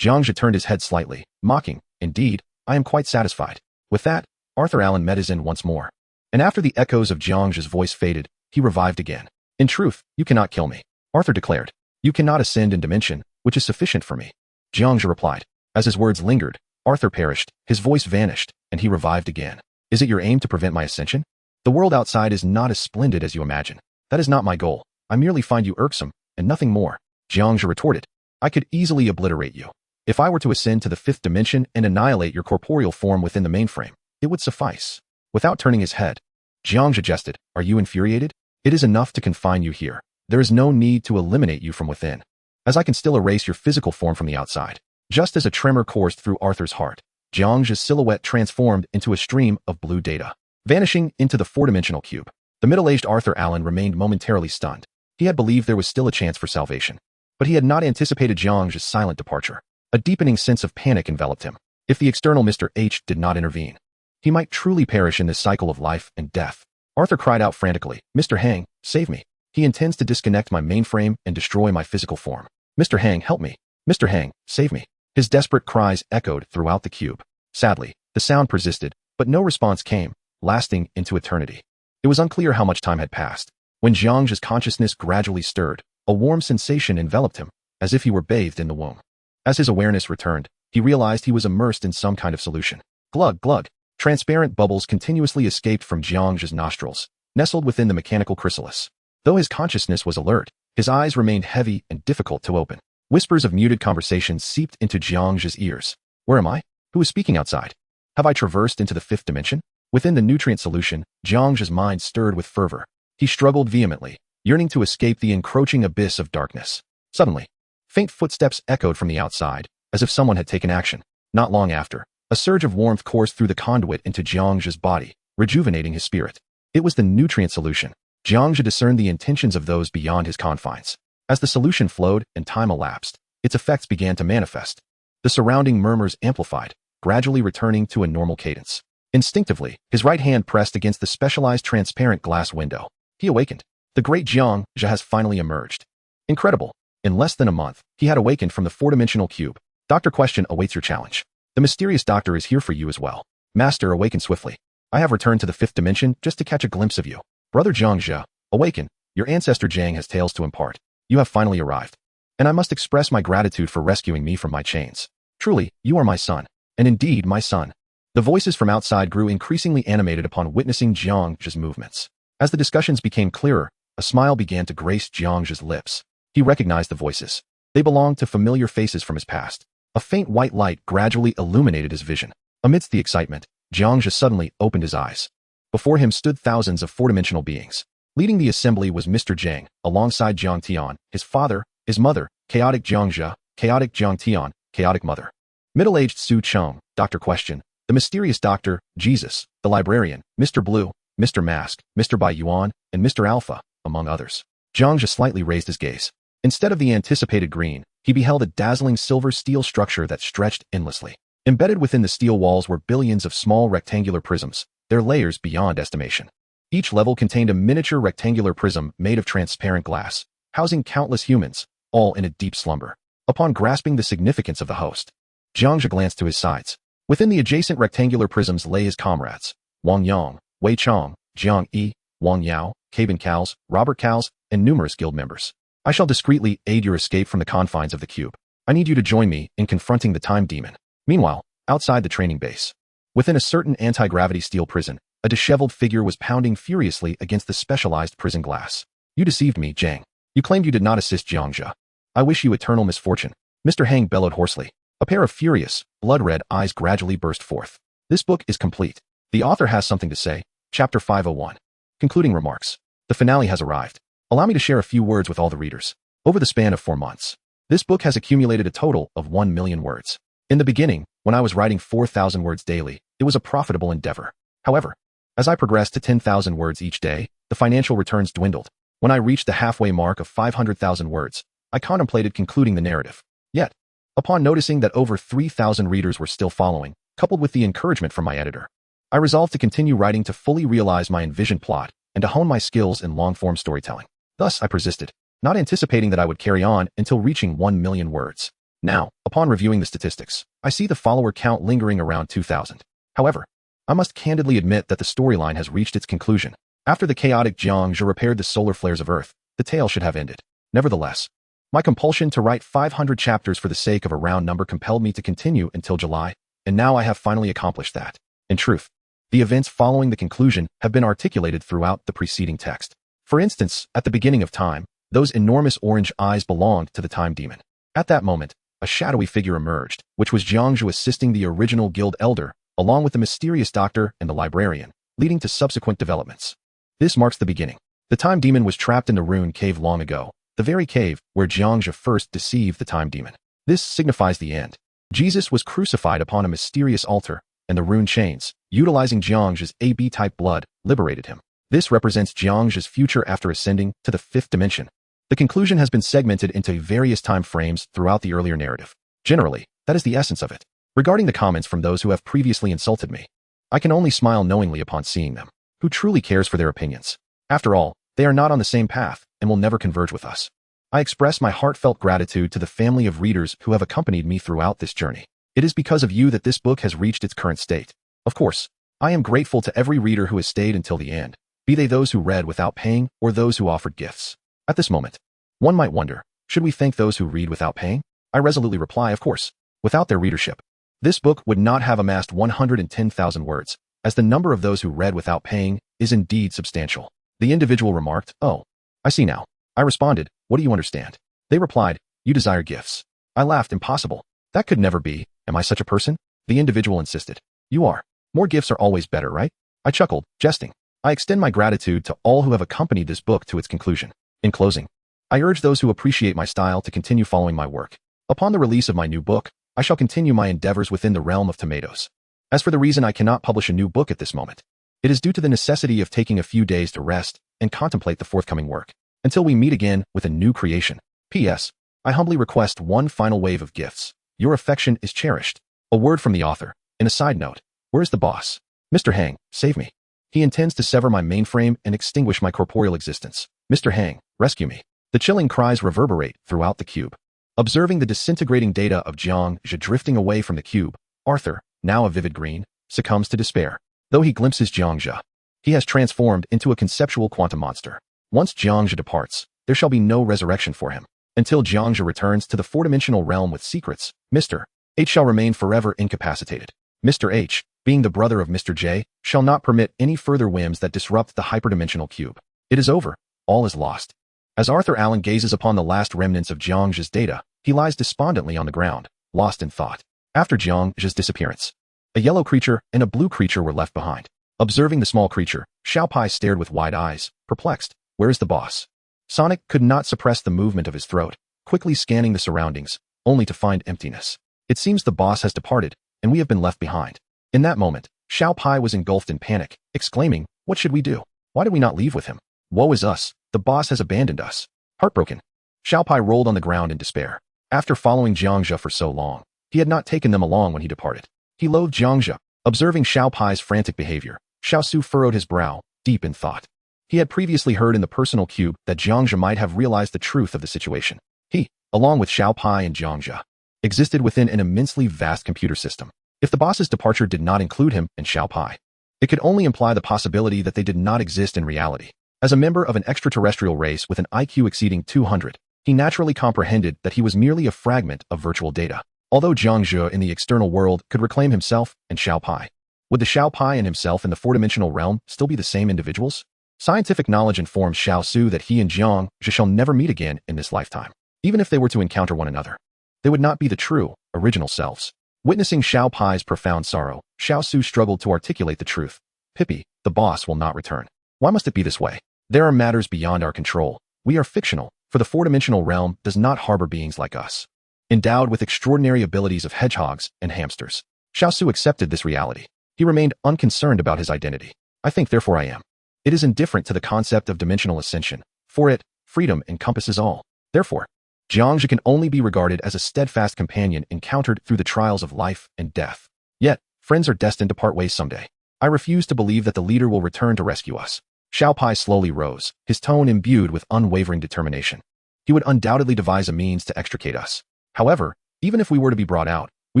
Jiang Zhe turned his head slightly, mocking, indeed, I am quite satisfied. With that, Arthur Allen met his end once more. And after the echoes of Jiang Zhe's voice faded, he revived again. In truth, you cannot kill me, Arthur declared. You cannot ascend in dimension, which is sufficient for me. Jiang Zhe replied. As his words lingered, Arthur perished, his voice vanished, and he revived again. Is it your aim to prevent my ascension? The world outside is not as splendid as you imagine. That is not my goal. I merely find you irksome, and nothing more. Jiang Zhe retorted. I could easily obliterate you. If I were to ascend to the 5th dimension and annihilate your corporeal form within the mainframe, it would suffice. Without turning his head, Jiang Zhe jested. Are you infuriated? It is enough to confine you here. There is no need to eliminate you from within, as I can still erase your physical form from the outside. Just as a tremor coursed through Arthur's heart, Jiang Zhe's silhouette transformed into a stream of blue data, vanishing into the 4-dimensional cube. The middle-aged Arthur Allen remained momentarily stunned. He had believed there was still a chance for salvation, but he had not anticipated Jiang Zhe's silent departure. A deepening sense of panic enveloped him. If the external Mr. H did not intervene, he might truly perish in this cycle of life and death. Arthur cried out frantically, Mr. Hang, save me. He intends to disconnect my mainframe and destroy my physical form. Mr. Hang, help me. Mr. Hang, save me. His desperate cries echoed throughout the cube. Sadly, the sound persisted, but no response came, lasting into eternity. It was unclear how much time had passed. When Jiang Zhe's consciousness gradually stirred, a warm sensation enveloped him, as if he were bathed in the womb. As his awareness returned, he realized he was immersed in some kind of solution. Glug, glug. Transparent bubbles continuously escaped from Jiang Zhe's nostrils, nestled within the mechanical chrysalis. Though his consciousness was alert, his eyes remained heavy and difficult to open. Whispers of muted conversation seeped into Jiang Zhe's ears. Where am I? Who is speaking outside? Have I traversed into the fifth dimension? Within the nutrient solution, Jiang Zhe's mind stirred with fervor. He struggled vehemently, yearning to escape the encroaching abyss of darkness. Suddenly, faint footsteps echoed from the outside, as if someone had taken action. Not long after, a surge of warmth coursed through the conduit into Jiang Zhe's body, rejuvenating his spirit. It was the nutrient solution. Jiang Zhe discerned the intentions of those beyond his confines. As the solution flowed and time elapsed, its effects began to manifest. The surrounding murmurs amplified, gradually returning to a normal cadence. Instinctively, his right hand pressed against the specialized transparent glass window. He awakened. The great Jiang Zhe has finally emerged. Incredible. In less than a month, he had awakened from the four-dimensional cube. Dr. Question awaits your challenge. The mysterious doctor is here for you as well. Master, awaken swiftly. I have returned to the fifth dimension just to catch a glimpse of you. Brother Jiang Zhe, awaken. Your ancestor Jiang has tales to impart. You have finally arrived. And I must express my gratitude for rescuing me from my chains. Truly, you are my son. And indeed, my son. The voices from outside grew increasingly animated upon witnessing Jiang Zhe's movements. As the discussions became clearer, a smile began to grace Jiang Zhe's lips. He recognized the voices. They belonged to familiar faces from his past. A faint white light gradually illuminated his vision. Amidst the excitement, Jiang Zhe suddenly opened his eyes. Before him stood thousands of four-dimensional beings. Leading the assembly was Mr. Jiang, alongside Jiang Tian, his father, his mother, chaotic Jiang Zhe, chaotic Jiang Tian, chaotic mother. Middle-aged Su Cheng, Dr. Question, the mysterious doctor, Jesus, the librarian, Mr. Blue, Mr. Mask, Mr. Bai Yuan, and Mr. Alpha, among others. Jiang Zhe slightly raised his gaze. Instead of the anticipated green, he beheld a dazzling silver steel structure that stretched endlessly. Embedded within the steel walls were billions of small rectangular prisms, their layers beyond estimation. Each level contained a miniature rectangular prism made of transparent glass, housing countless humans, all in a deep slumber. Upon grasping the significance of the host, Jiang Zhe glanced to his sides. Within the adjacent rectangular prisms lay his comrades, Wang Yang, Wei Chong, Jiang Yi, Wang Yao, Caben Cows, Robert Cows, and numerous guild members. I shall discreetly aid your escape from the confines of the cube. I need you to join me in confronting the time demon. Meanwhile, outside the training base, within a certain anti-gravity steel prison, a disheveled figure was pounding furiously against the specialized prison glass. You deceived me, Jiang. You claimed you did not assist Jiang Zhe. I wish you eternal misfortune. Mr. Hang bellowed hoarsely. A pair of furious, blood-red eyes gradually burst forth. This book is complete. The author has something to say. Chapter 501. Concluding remarks. The finale has arrived. Allow me to share a few words with all the readers. Over the span of 4 months, this book has accumulated a total of 1 million words. In the beginning, when I was writing 4,000 words daily, it was a profitable endeavor. However, as I progressed to 10,000 words each day, the financial returns dwindled. When I reached the halfway mark of 500,000 words, I contemplated concluding the narrative. Yet, upon noticing that over 3,000 readers were still following, coupled with the encouragement from my editor, I resolved to continue writing to fully realize my envisioned plot and to hone my skills in long-form storytelling. Thus, I persisted, not anticipating that I would carry on until reaching 1 million words. Now, upon reviewing the statistics, I see the follower count lingering around 2,000. However, I must candidly admit that the storyline has reached its conclusion. After the chaotic Jiang Zhe repaired the solar flares of Earth, the tale should have ended. Nevertheless, my compulsion to write 500 chapters for the sake of a round number compelled me to continue until July, and now I have finally accomplished that. In truth, the events following the conclusion have been articulated throughout the preceding text. For instance, at the beginning of time, those enormous orange eyes belonged to the time demon. At that moment, a shadowy figure emerged, which was Jiang Zhe assisting the original guild elder, along with the mysterious doctor and the librarian, leading to subsequent developments. This marks the beginning. The time demon was trapped in the rune cave long ago, the very cave where Jiang Zhe first deceived the time demon. This signifies the end. Jesus was crucified upon a mysterious altar, and the rune chains, utilizing Jiang Zhe's AB-type blood, liberated him. This represents Jiang Zhe's future after ascending to the fifth dimension. The conclusion has been segmented into various time frames throughout the earlier narrative. Generally, that is the essence of it. Regarding the comments from those who have previously insulted me, I can only smile knowingly upon seeing them. Who truly cares for their opinions? After all, they are not on the same path and will never converge with us. I express my heartfelt gratitude to the family of readers who have accompanied me throughout this journey. It is because of you that this book has reached its current state. Of course, I am grateful to every reader who has stayed until the end, be they those who read without paying or those who offered gifts. At this moment, one might wonder, should we thank those who read without paying? I resolutely reply, of course. Without their readership, this book would not have amassed 110,000 words, as the number of those who read without paying is indeed substantial. The individual remarked, "Oh, I see now." I responded, "What do you understand?" They replied, "You desire gifts." I laughed, "Impossible. That could never be. Am I such a person?" The individual insisted, "You are. More gifts are always better, right?" I chuckled, jesting. I extend my gratitude to all who have accompanied this book to its conclusion. In closing, I urge those who appreciate my style to continue following my work. Upon the release of my new book, I shall continue my endeavors within the realm of tomatoes. As for the reason I cannot publish a new book at this moment, it is due to the necessity of taking a few days to rest and contemplate the forthcoming work. Until we meet again with a new creation. P.S. I humbly request one final wave of gifts. Your affection is cherished. A word from the author. In a side note, where is the boss? Mr. Hang, save me. He intends to sever my mainframe and extinguish my corporeal existence. Mr. Hang, rescue me. The chilling cries reverberate throughout the cube. Observing the disintegrating data of Jiang Zhe drifting away from the cube, Arthur, now a vivid green, succumbs to despair. Though he glimpses Jiang Zhe, he has transformed into a conceptual quantum monster. Once Jiang Zhe departs, there shall be no resurrection for him. Until Jiang Zhe returns to the four-dimensional realm with secrets, Mr. H shall remain forever incapacitated. Mr. H, being the brother of Mr. J, shall not permit any further whims that disrupt the hyperdimensional cube. It is over. All is lost. As Arthur Allen gazes upon the last remnants of Jiang Zhe's data, he lies despondently on the ground, lost in thought. After Jiang Zhe's disappearance, a yellow creature and a blue creature were left behind. Observing the small creature, Xiao Pai stared with wide eyes, perplexed. Where is the boss? Sonic could not suppress the movement of his throat, quickly scanning the surroundings, only to find emptiness. It seems the boss has departed, and we have been left behind. In that moment, Xiao Pai was engulfed in panic, exclaiming, "What should we do? Why did we not leave with him? Woe is us, the boss has abandoned us." Heartbroken, Xiao Pai rolled on the ground in despair. After following Jiang Zhe for so long, he had not taken them along when he departed. He loathed Jiang Zhe. Observing Xiao Pai's frantic behavior, Xiao Su furrowed his brow, deep in thought. He had previously heard in the personal cube that Jiang Zhe might have realized the truth of the situation. He, along with Xiao Pai and Jiang Zhe, existed within an immensely vast computer system. If the boss's departure did not include him and Xiao Pai, it could only imply the possibility that they did not exist in reality. As a member of an extraterrestrial race with an IQ exceeding 200, he naturally comprehended that he was merely a fragment of virtual data. Although Jiang Zhe in the external world could reclaim himself and Xiao Pai, would the Xiao Pai and himself in the four-dimensional realm still be the same individuals? Scientific knowledge informs Xiao Su that he and Jiang Zhe shall never meet again in this lifetime. Even if they were to encounter one another, they would not be the true, original selves. Witnessing Xiao Pai's profound sorrow, Xiao Su struggled to articulate the truth. Pippi, the boss will not return. Why must it be this way? There are matters beyond our control. We are fictional, for the four-dimensional realm does not harbor beings like us, endowed with extraordinary abilities of hedgehogs and hamsters. Xiao Su accepted this reality. He remained unconcerned about his identity. I think, therefore I am. It is indifferent to the concept of dimensional ascension. For it, freedom encompasses all. Therefore, Jiang Zhe can only be regarded as a steadfast companion encountered through the trials of life and death. Yet, friends are destined to part ways someday. I refuse to believe that the leader will return to rescue us. Xiao Pai slowly rose, his tone imbued with unwavering determination. He would undoubtedly devise a means to extricate us. However, even if we were to be brought out, we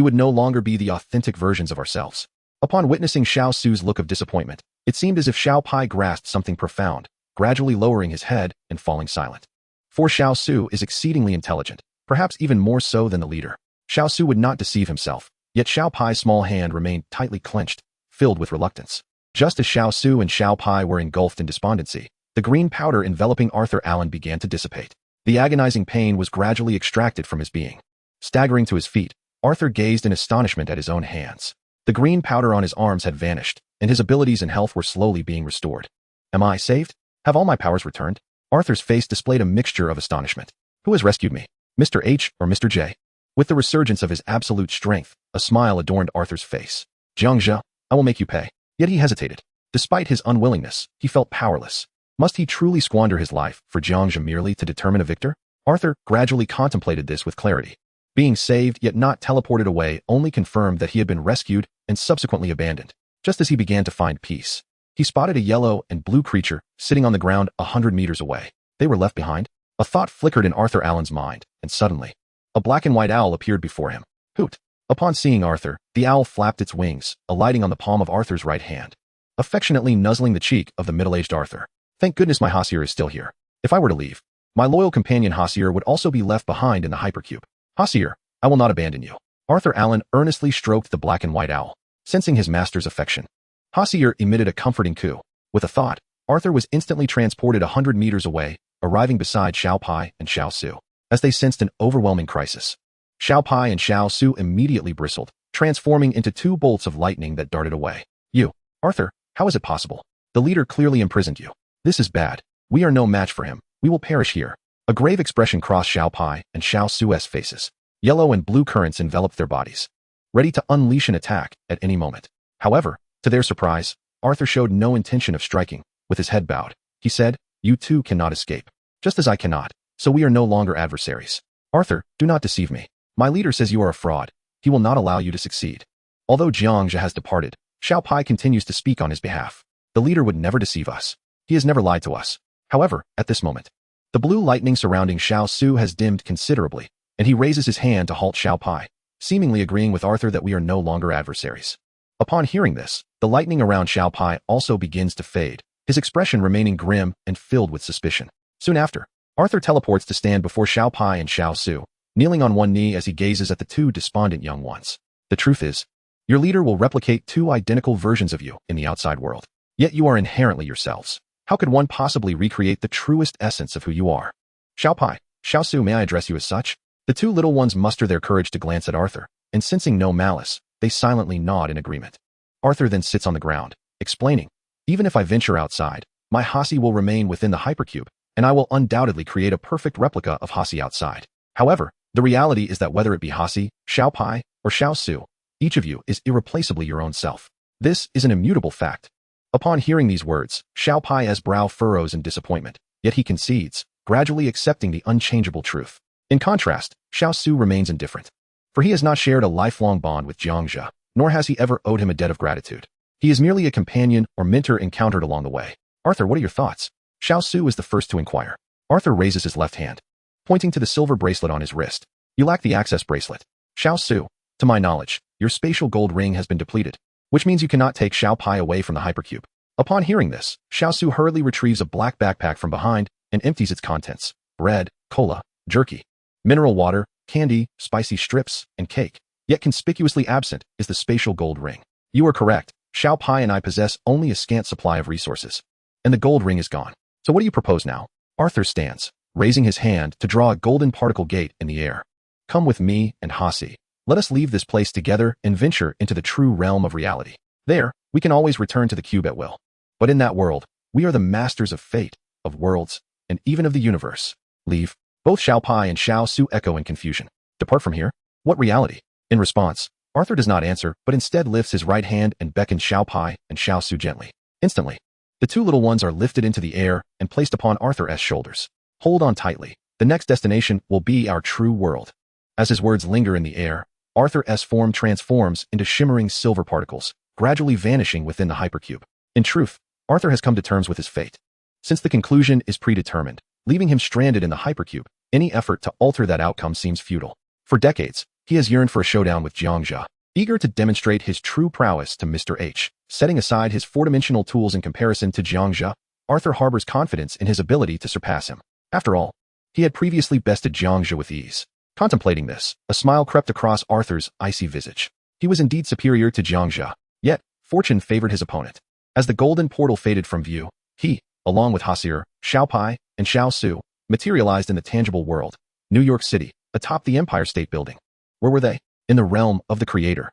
would no longer be the authentic versions of ourselves. Upon witnessing Xiao Su's look of disappointment, it seemed as if Xiao Pai grasped something profound, gradually lowering his head and falling silent. For Xiao Su is exceedingly intelligent, perhaps even more so than the leader. Xiao Su would not deceive himself, yet Xiao Pai's small hand remained tightly clenched, filled with reluctance. Just as Xiao Su and Xiao Pai were engulfed in despondency, the green powder enveloping Arthur Allen began to dissipate. The agonizing pain was gradually extracted from his being. Staggering to his feet, Arthur gazed in astonishment at his own hands. The green powder on his arms had vanished, and his abilities and health were slowly being restored. Am I saved? Have all my powers returned? Arthur's face displayed a mixture of astonishment. Who has rescued me? Mr. H or Mr. J? With the resurgence of his absolute strength, a smile adorned Arthur's face. Jiang Zhe, I will make you pay. Yet he hesitated. Despite his unwillingness, he felt powerless. Must he truly squander his life for Jiang Zhe merely to determine a victor? Arthur gradually contemplated this with clarity. Being saved yet not teleported away only confirmed that he had been rescued and subsequently abandoned. Just as he began to find peace, he spotted a yellow and blue creature sitting on the ground 100 meters away. They were left behind. A thought flickered in Arthur Allen's mind, and suddenly, a black and white owl appeared before him. Hoot! Upon seeing Arthur, the owl flapped its wings, alighting on the palm of Arthur's right hand, affectionately nuzzling the cheek of the middle-aged Arthur. Thank goodness my Hasier is still here. If I were to leave, my loyal companion Hasier would also be left behind in the hypercube. Hasier, I will not abandon you. Arthur Allen earnestly stroked the black and white owl, sensing his master's affection. Hossier emitted a comforting coo. With a thought, Arthur was instantly transported 100 meters away, arriving beside Xiao Pai and Xiao Su. As they sensed an overwhelming crisis, Xiao Pai and Xiao Su immediately bristled, transforming into two bolts of lightning that darted away. You, Arthur, how is it possible? The leader clearly imprisoned you. This is bad. We are no match for him. We will perish here. A grave expression crossed Xiao Pai and Xiao Su's faces. Yellow and blue currents enveloped their bodies, ready to unleash an attack at any moment. However, to their surprise, Arthur showed no intention of striking. With his head bowed, he said, "You too cannot escape. Just as I cannot, so we are no longer adversaries. Arthur, do not deceive me. My leader says you are a fraud. He will not allow you to succeed." Although Jiang Zhe has departed, Xiao Pai continues to speak on his behalf. The leader would never deceive us. He has never lied to us. However, at this moment, the blue lightning surrounding Xiao Su has dimmed considerably, and he raises his hand to halt Xiao Pai, seemingly agreeing with Arthur that we are no longer adversaries. Upon hearing this, the lightning around Xiao Pai also begins to fade, his expression remaining grim and filled with suspicion. Soon after, Arthur teleports to stand before Xiao Pai and Xiao Su, kneeling on one knee as he gazes at the two despondent young ones. The truth is, your leader will replicate two identical versions of you in the outside world. Yet you are inherently yourselves. How could one possibly recreate the truest essence of who you are? Xiao Pai, Xiao Su, may I address you as such? The two little ones muster their courage to glance at Arthur, and sensing no malice, they silently nod in agreement. Arthur then sits on the ground, explaining, "Even if I venture outside, my Hossie will remain within the hypercube, and I will undoubtedly create a perfect replica of Hossie outside. However, the reality is that whether it be Hossie, Xiao Pai, or Xiao Su, each of you is irreplaceably your own self. This is an immutable fact." Upon hearing these words, Xiao Pai's brow furrows in disappointment, yet he concedes, gradually accepting the unchangeable truth. In contrast, Xiao Su remains indifferent, for he has not shared a lifelong bond with Jiang Zhe, nor has he ever owed him a debt of gratitude. He is merely a companion or mentor encountered along the way. "Arthur, what are your thoughts?" Xiao Su is the first to inquire. Arthur raises his left hand, pointing to the silver bracelet on his wrist. "You lack the access bracelet. Xiao Su, to my knowledge, your spatial gold ring has been depleted, which means you cannot take Xiao Pai away from the hypercube." Upon hearing this, Xiao Su hurriedly retrieves a black backpack from behind and empties its contents: bread, cola, jerky, mineral water, candy, spicy strips, and cake. Yet conspicuously absent is the spatial gold ring. "You are correct. Xiao Pai and I possess only a scant supply of resources, and the gold ring is gone. So what do you propose now?" Arthur stands, raising his hand to draw a golden particle gate in the air. "Come with me and Hossie. Let us leave this place together and venture into the true realm of reality. There, we can always return to the cube at will. But in that world, we are the masters of fate, of worlds, and even of the universe. Leave." Both Xiao Pai and Xiao Su echo in confusion. "Depart from here? What reality?" In response, Arthur does not answer, but instead lifts his right hand and beckons Xiao Pai and Xiao Su gently. Instantly, the two little ones are lifted into the air and placed upon Arthur's shoulders. "Hold on tightly. The next destination will be our true world." As his words linger in the air, Arthur's form transforms into shimmering silver particles, gradually vanishing within the hypercube. In truth, Arthur has come to terms with his fate. Since the conclusion is predetermined, leaving him stranded in the hypercube, any effort to alter that outcome seems futile. For decades, he has yearned for a showdown with Jiang Zhe, eager to demonstrate his true prowess to Mr. H. Setting aside his four-dimensional tools in comparison to Jiang Zhe, Arthur harbors confidence in his ability to surpass him. After all, he had previously bested Jiang Zhe with ease. Contemplating this, a smile crept across Arthur's icy visage. He was indeed superior to Jiang Zhe, yet fortune favored his opponent. As the golden portal faded from view, he, along with Hossier, Xiao Pai, and Xiao Su, materialized in the tangible world, New York City, atop the Empire State Building. Where were they? In the realm of the Creator.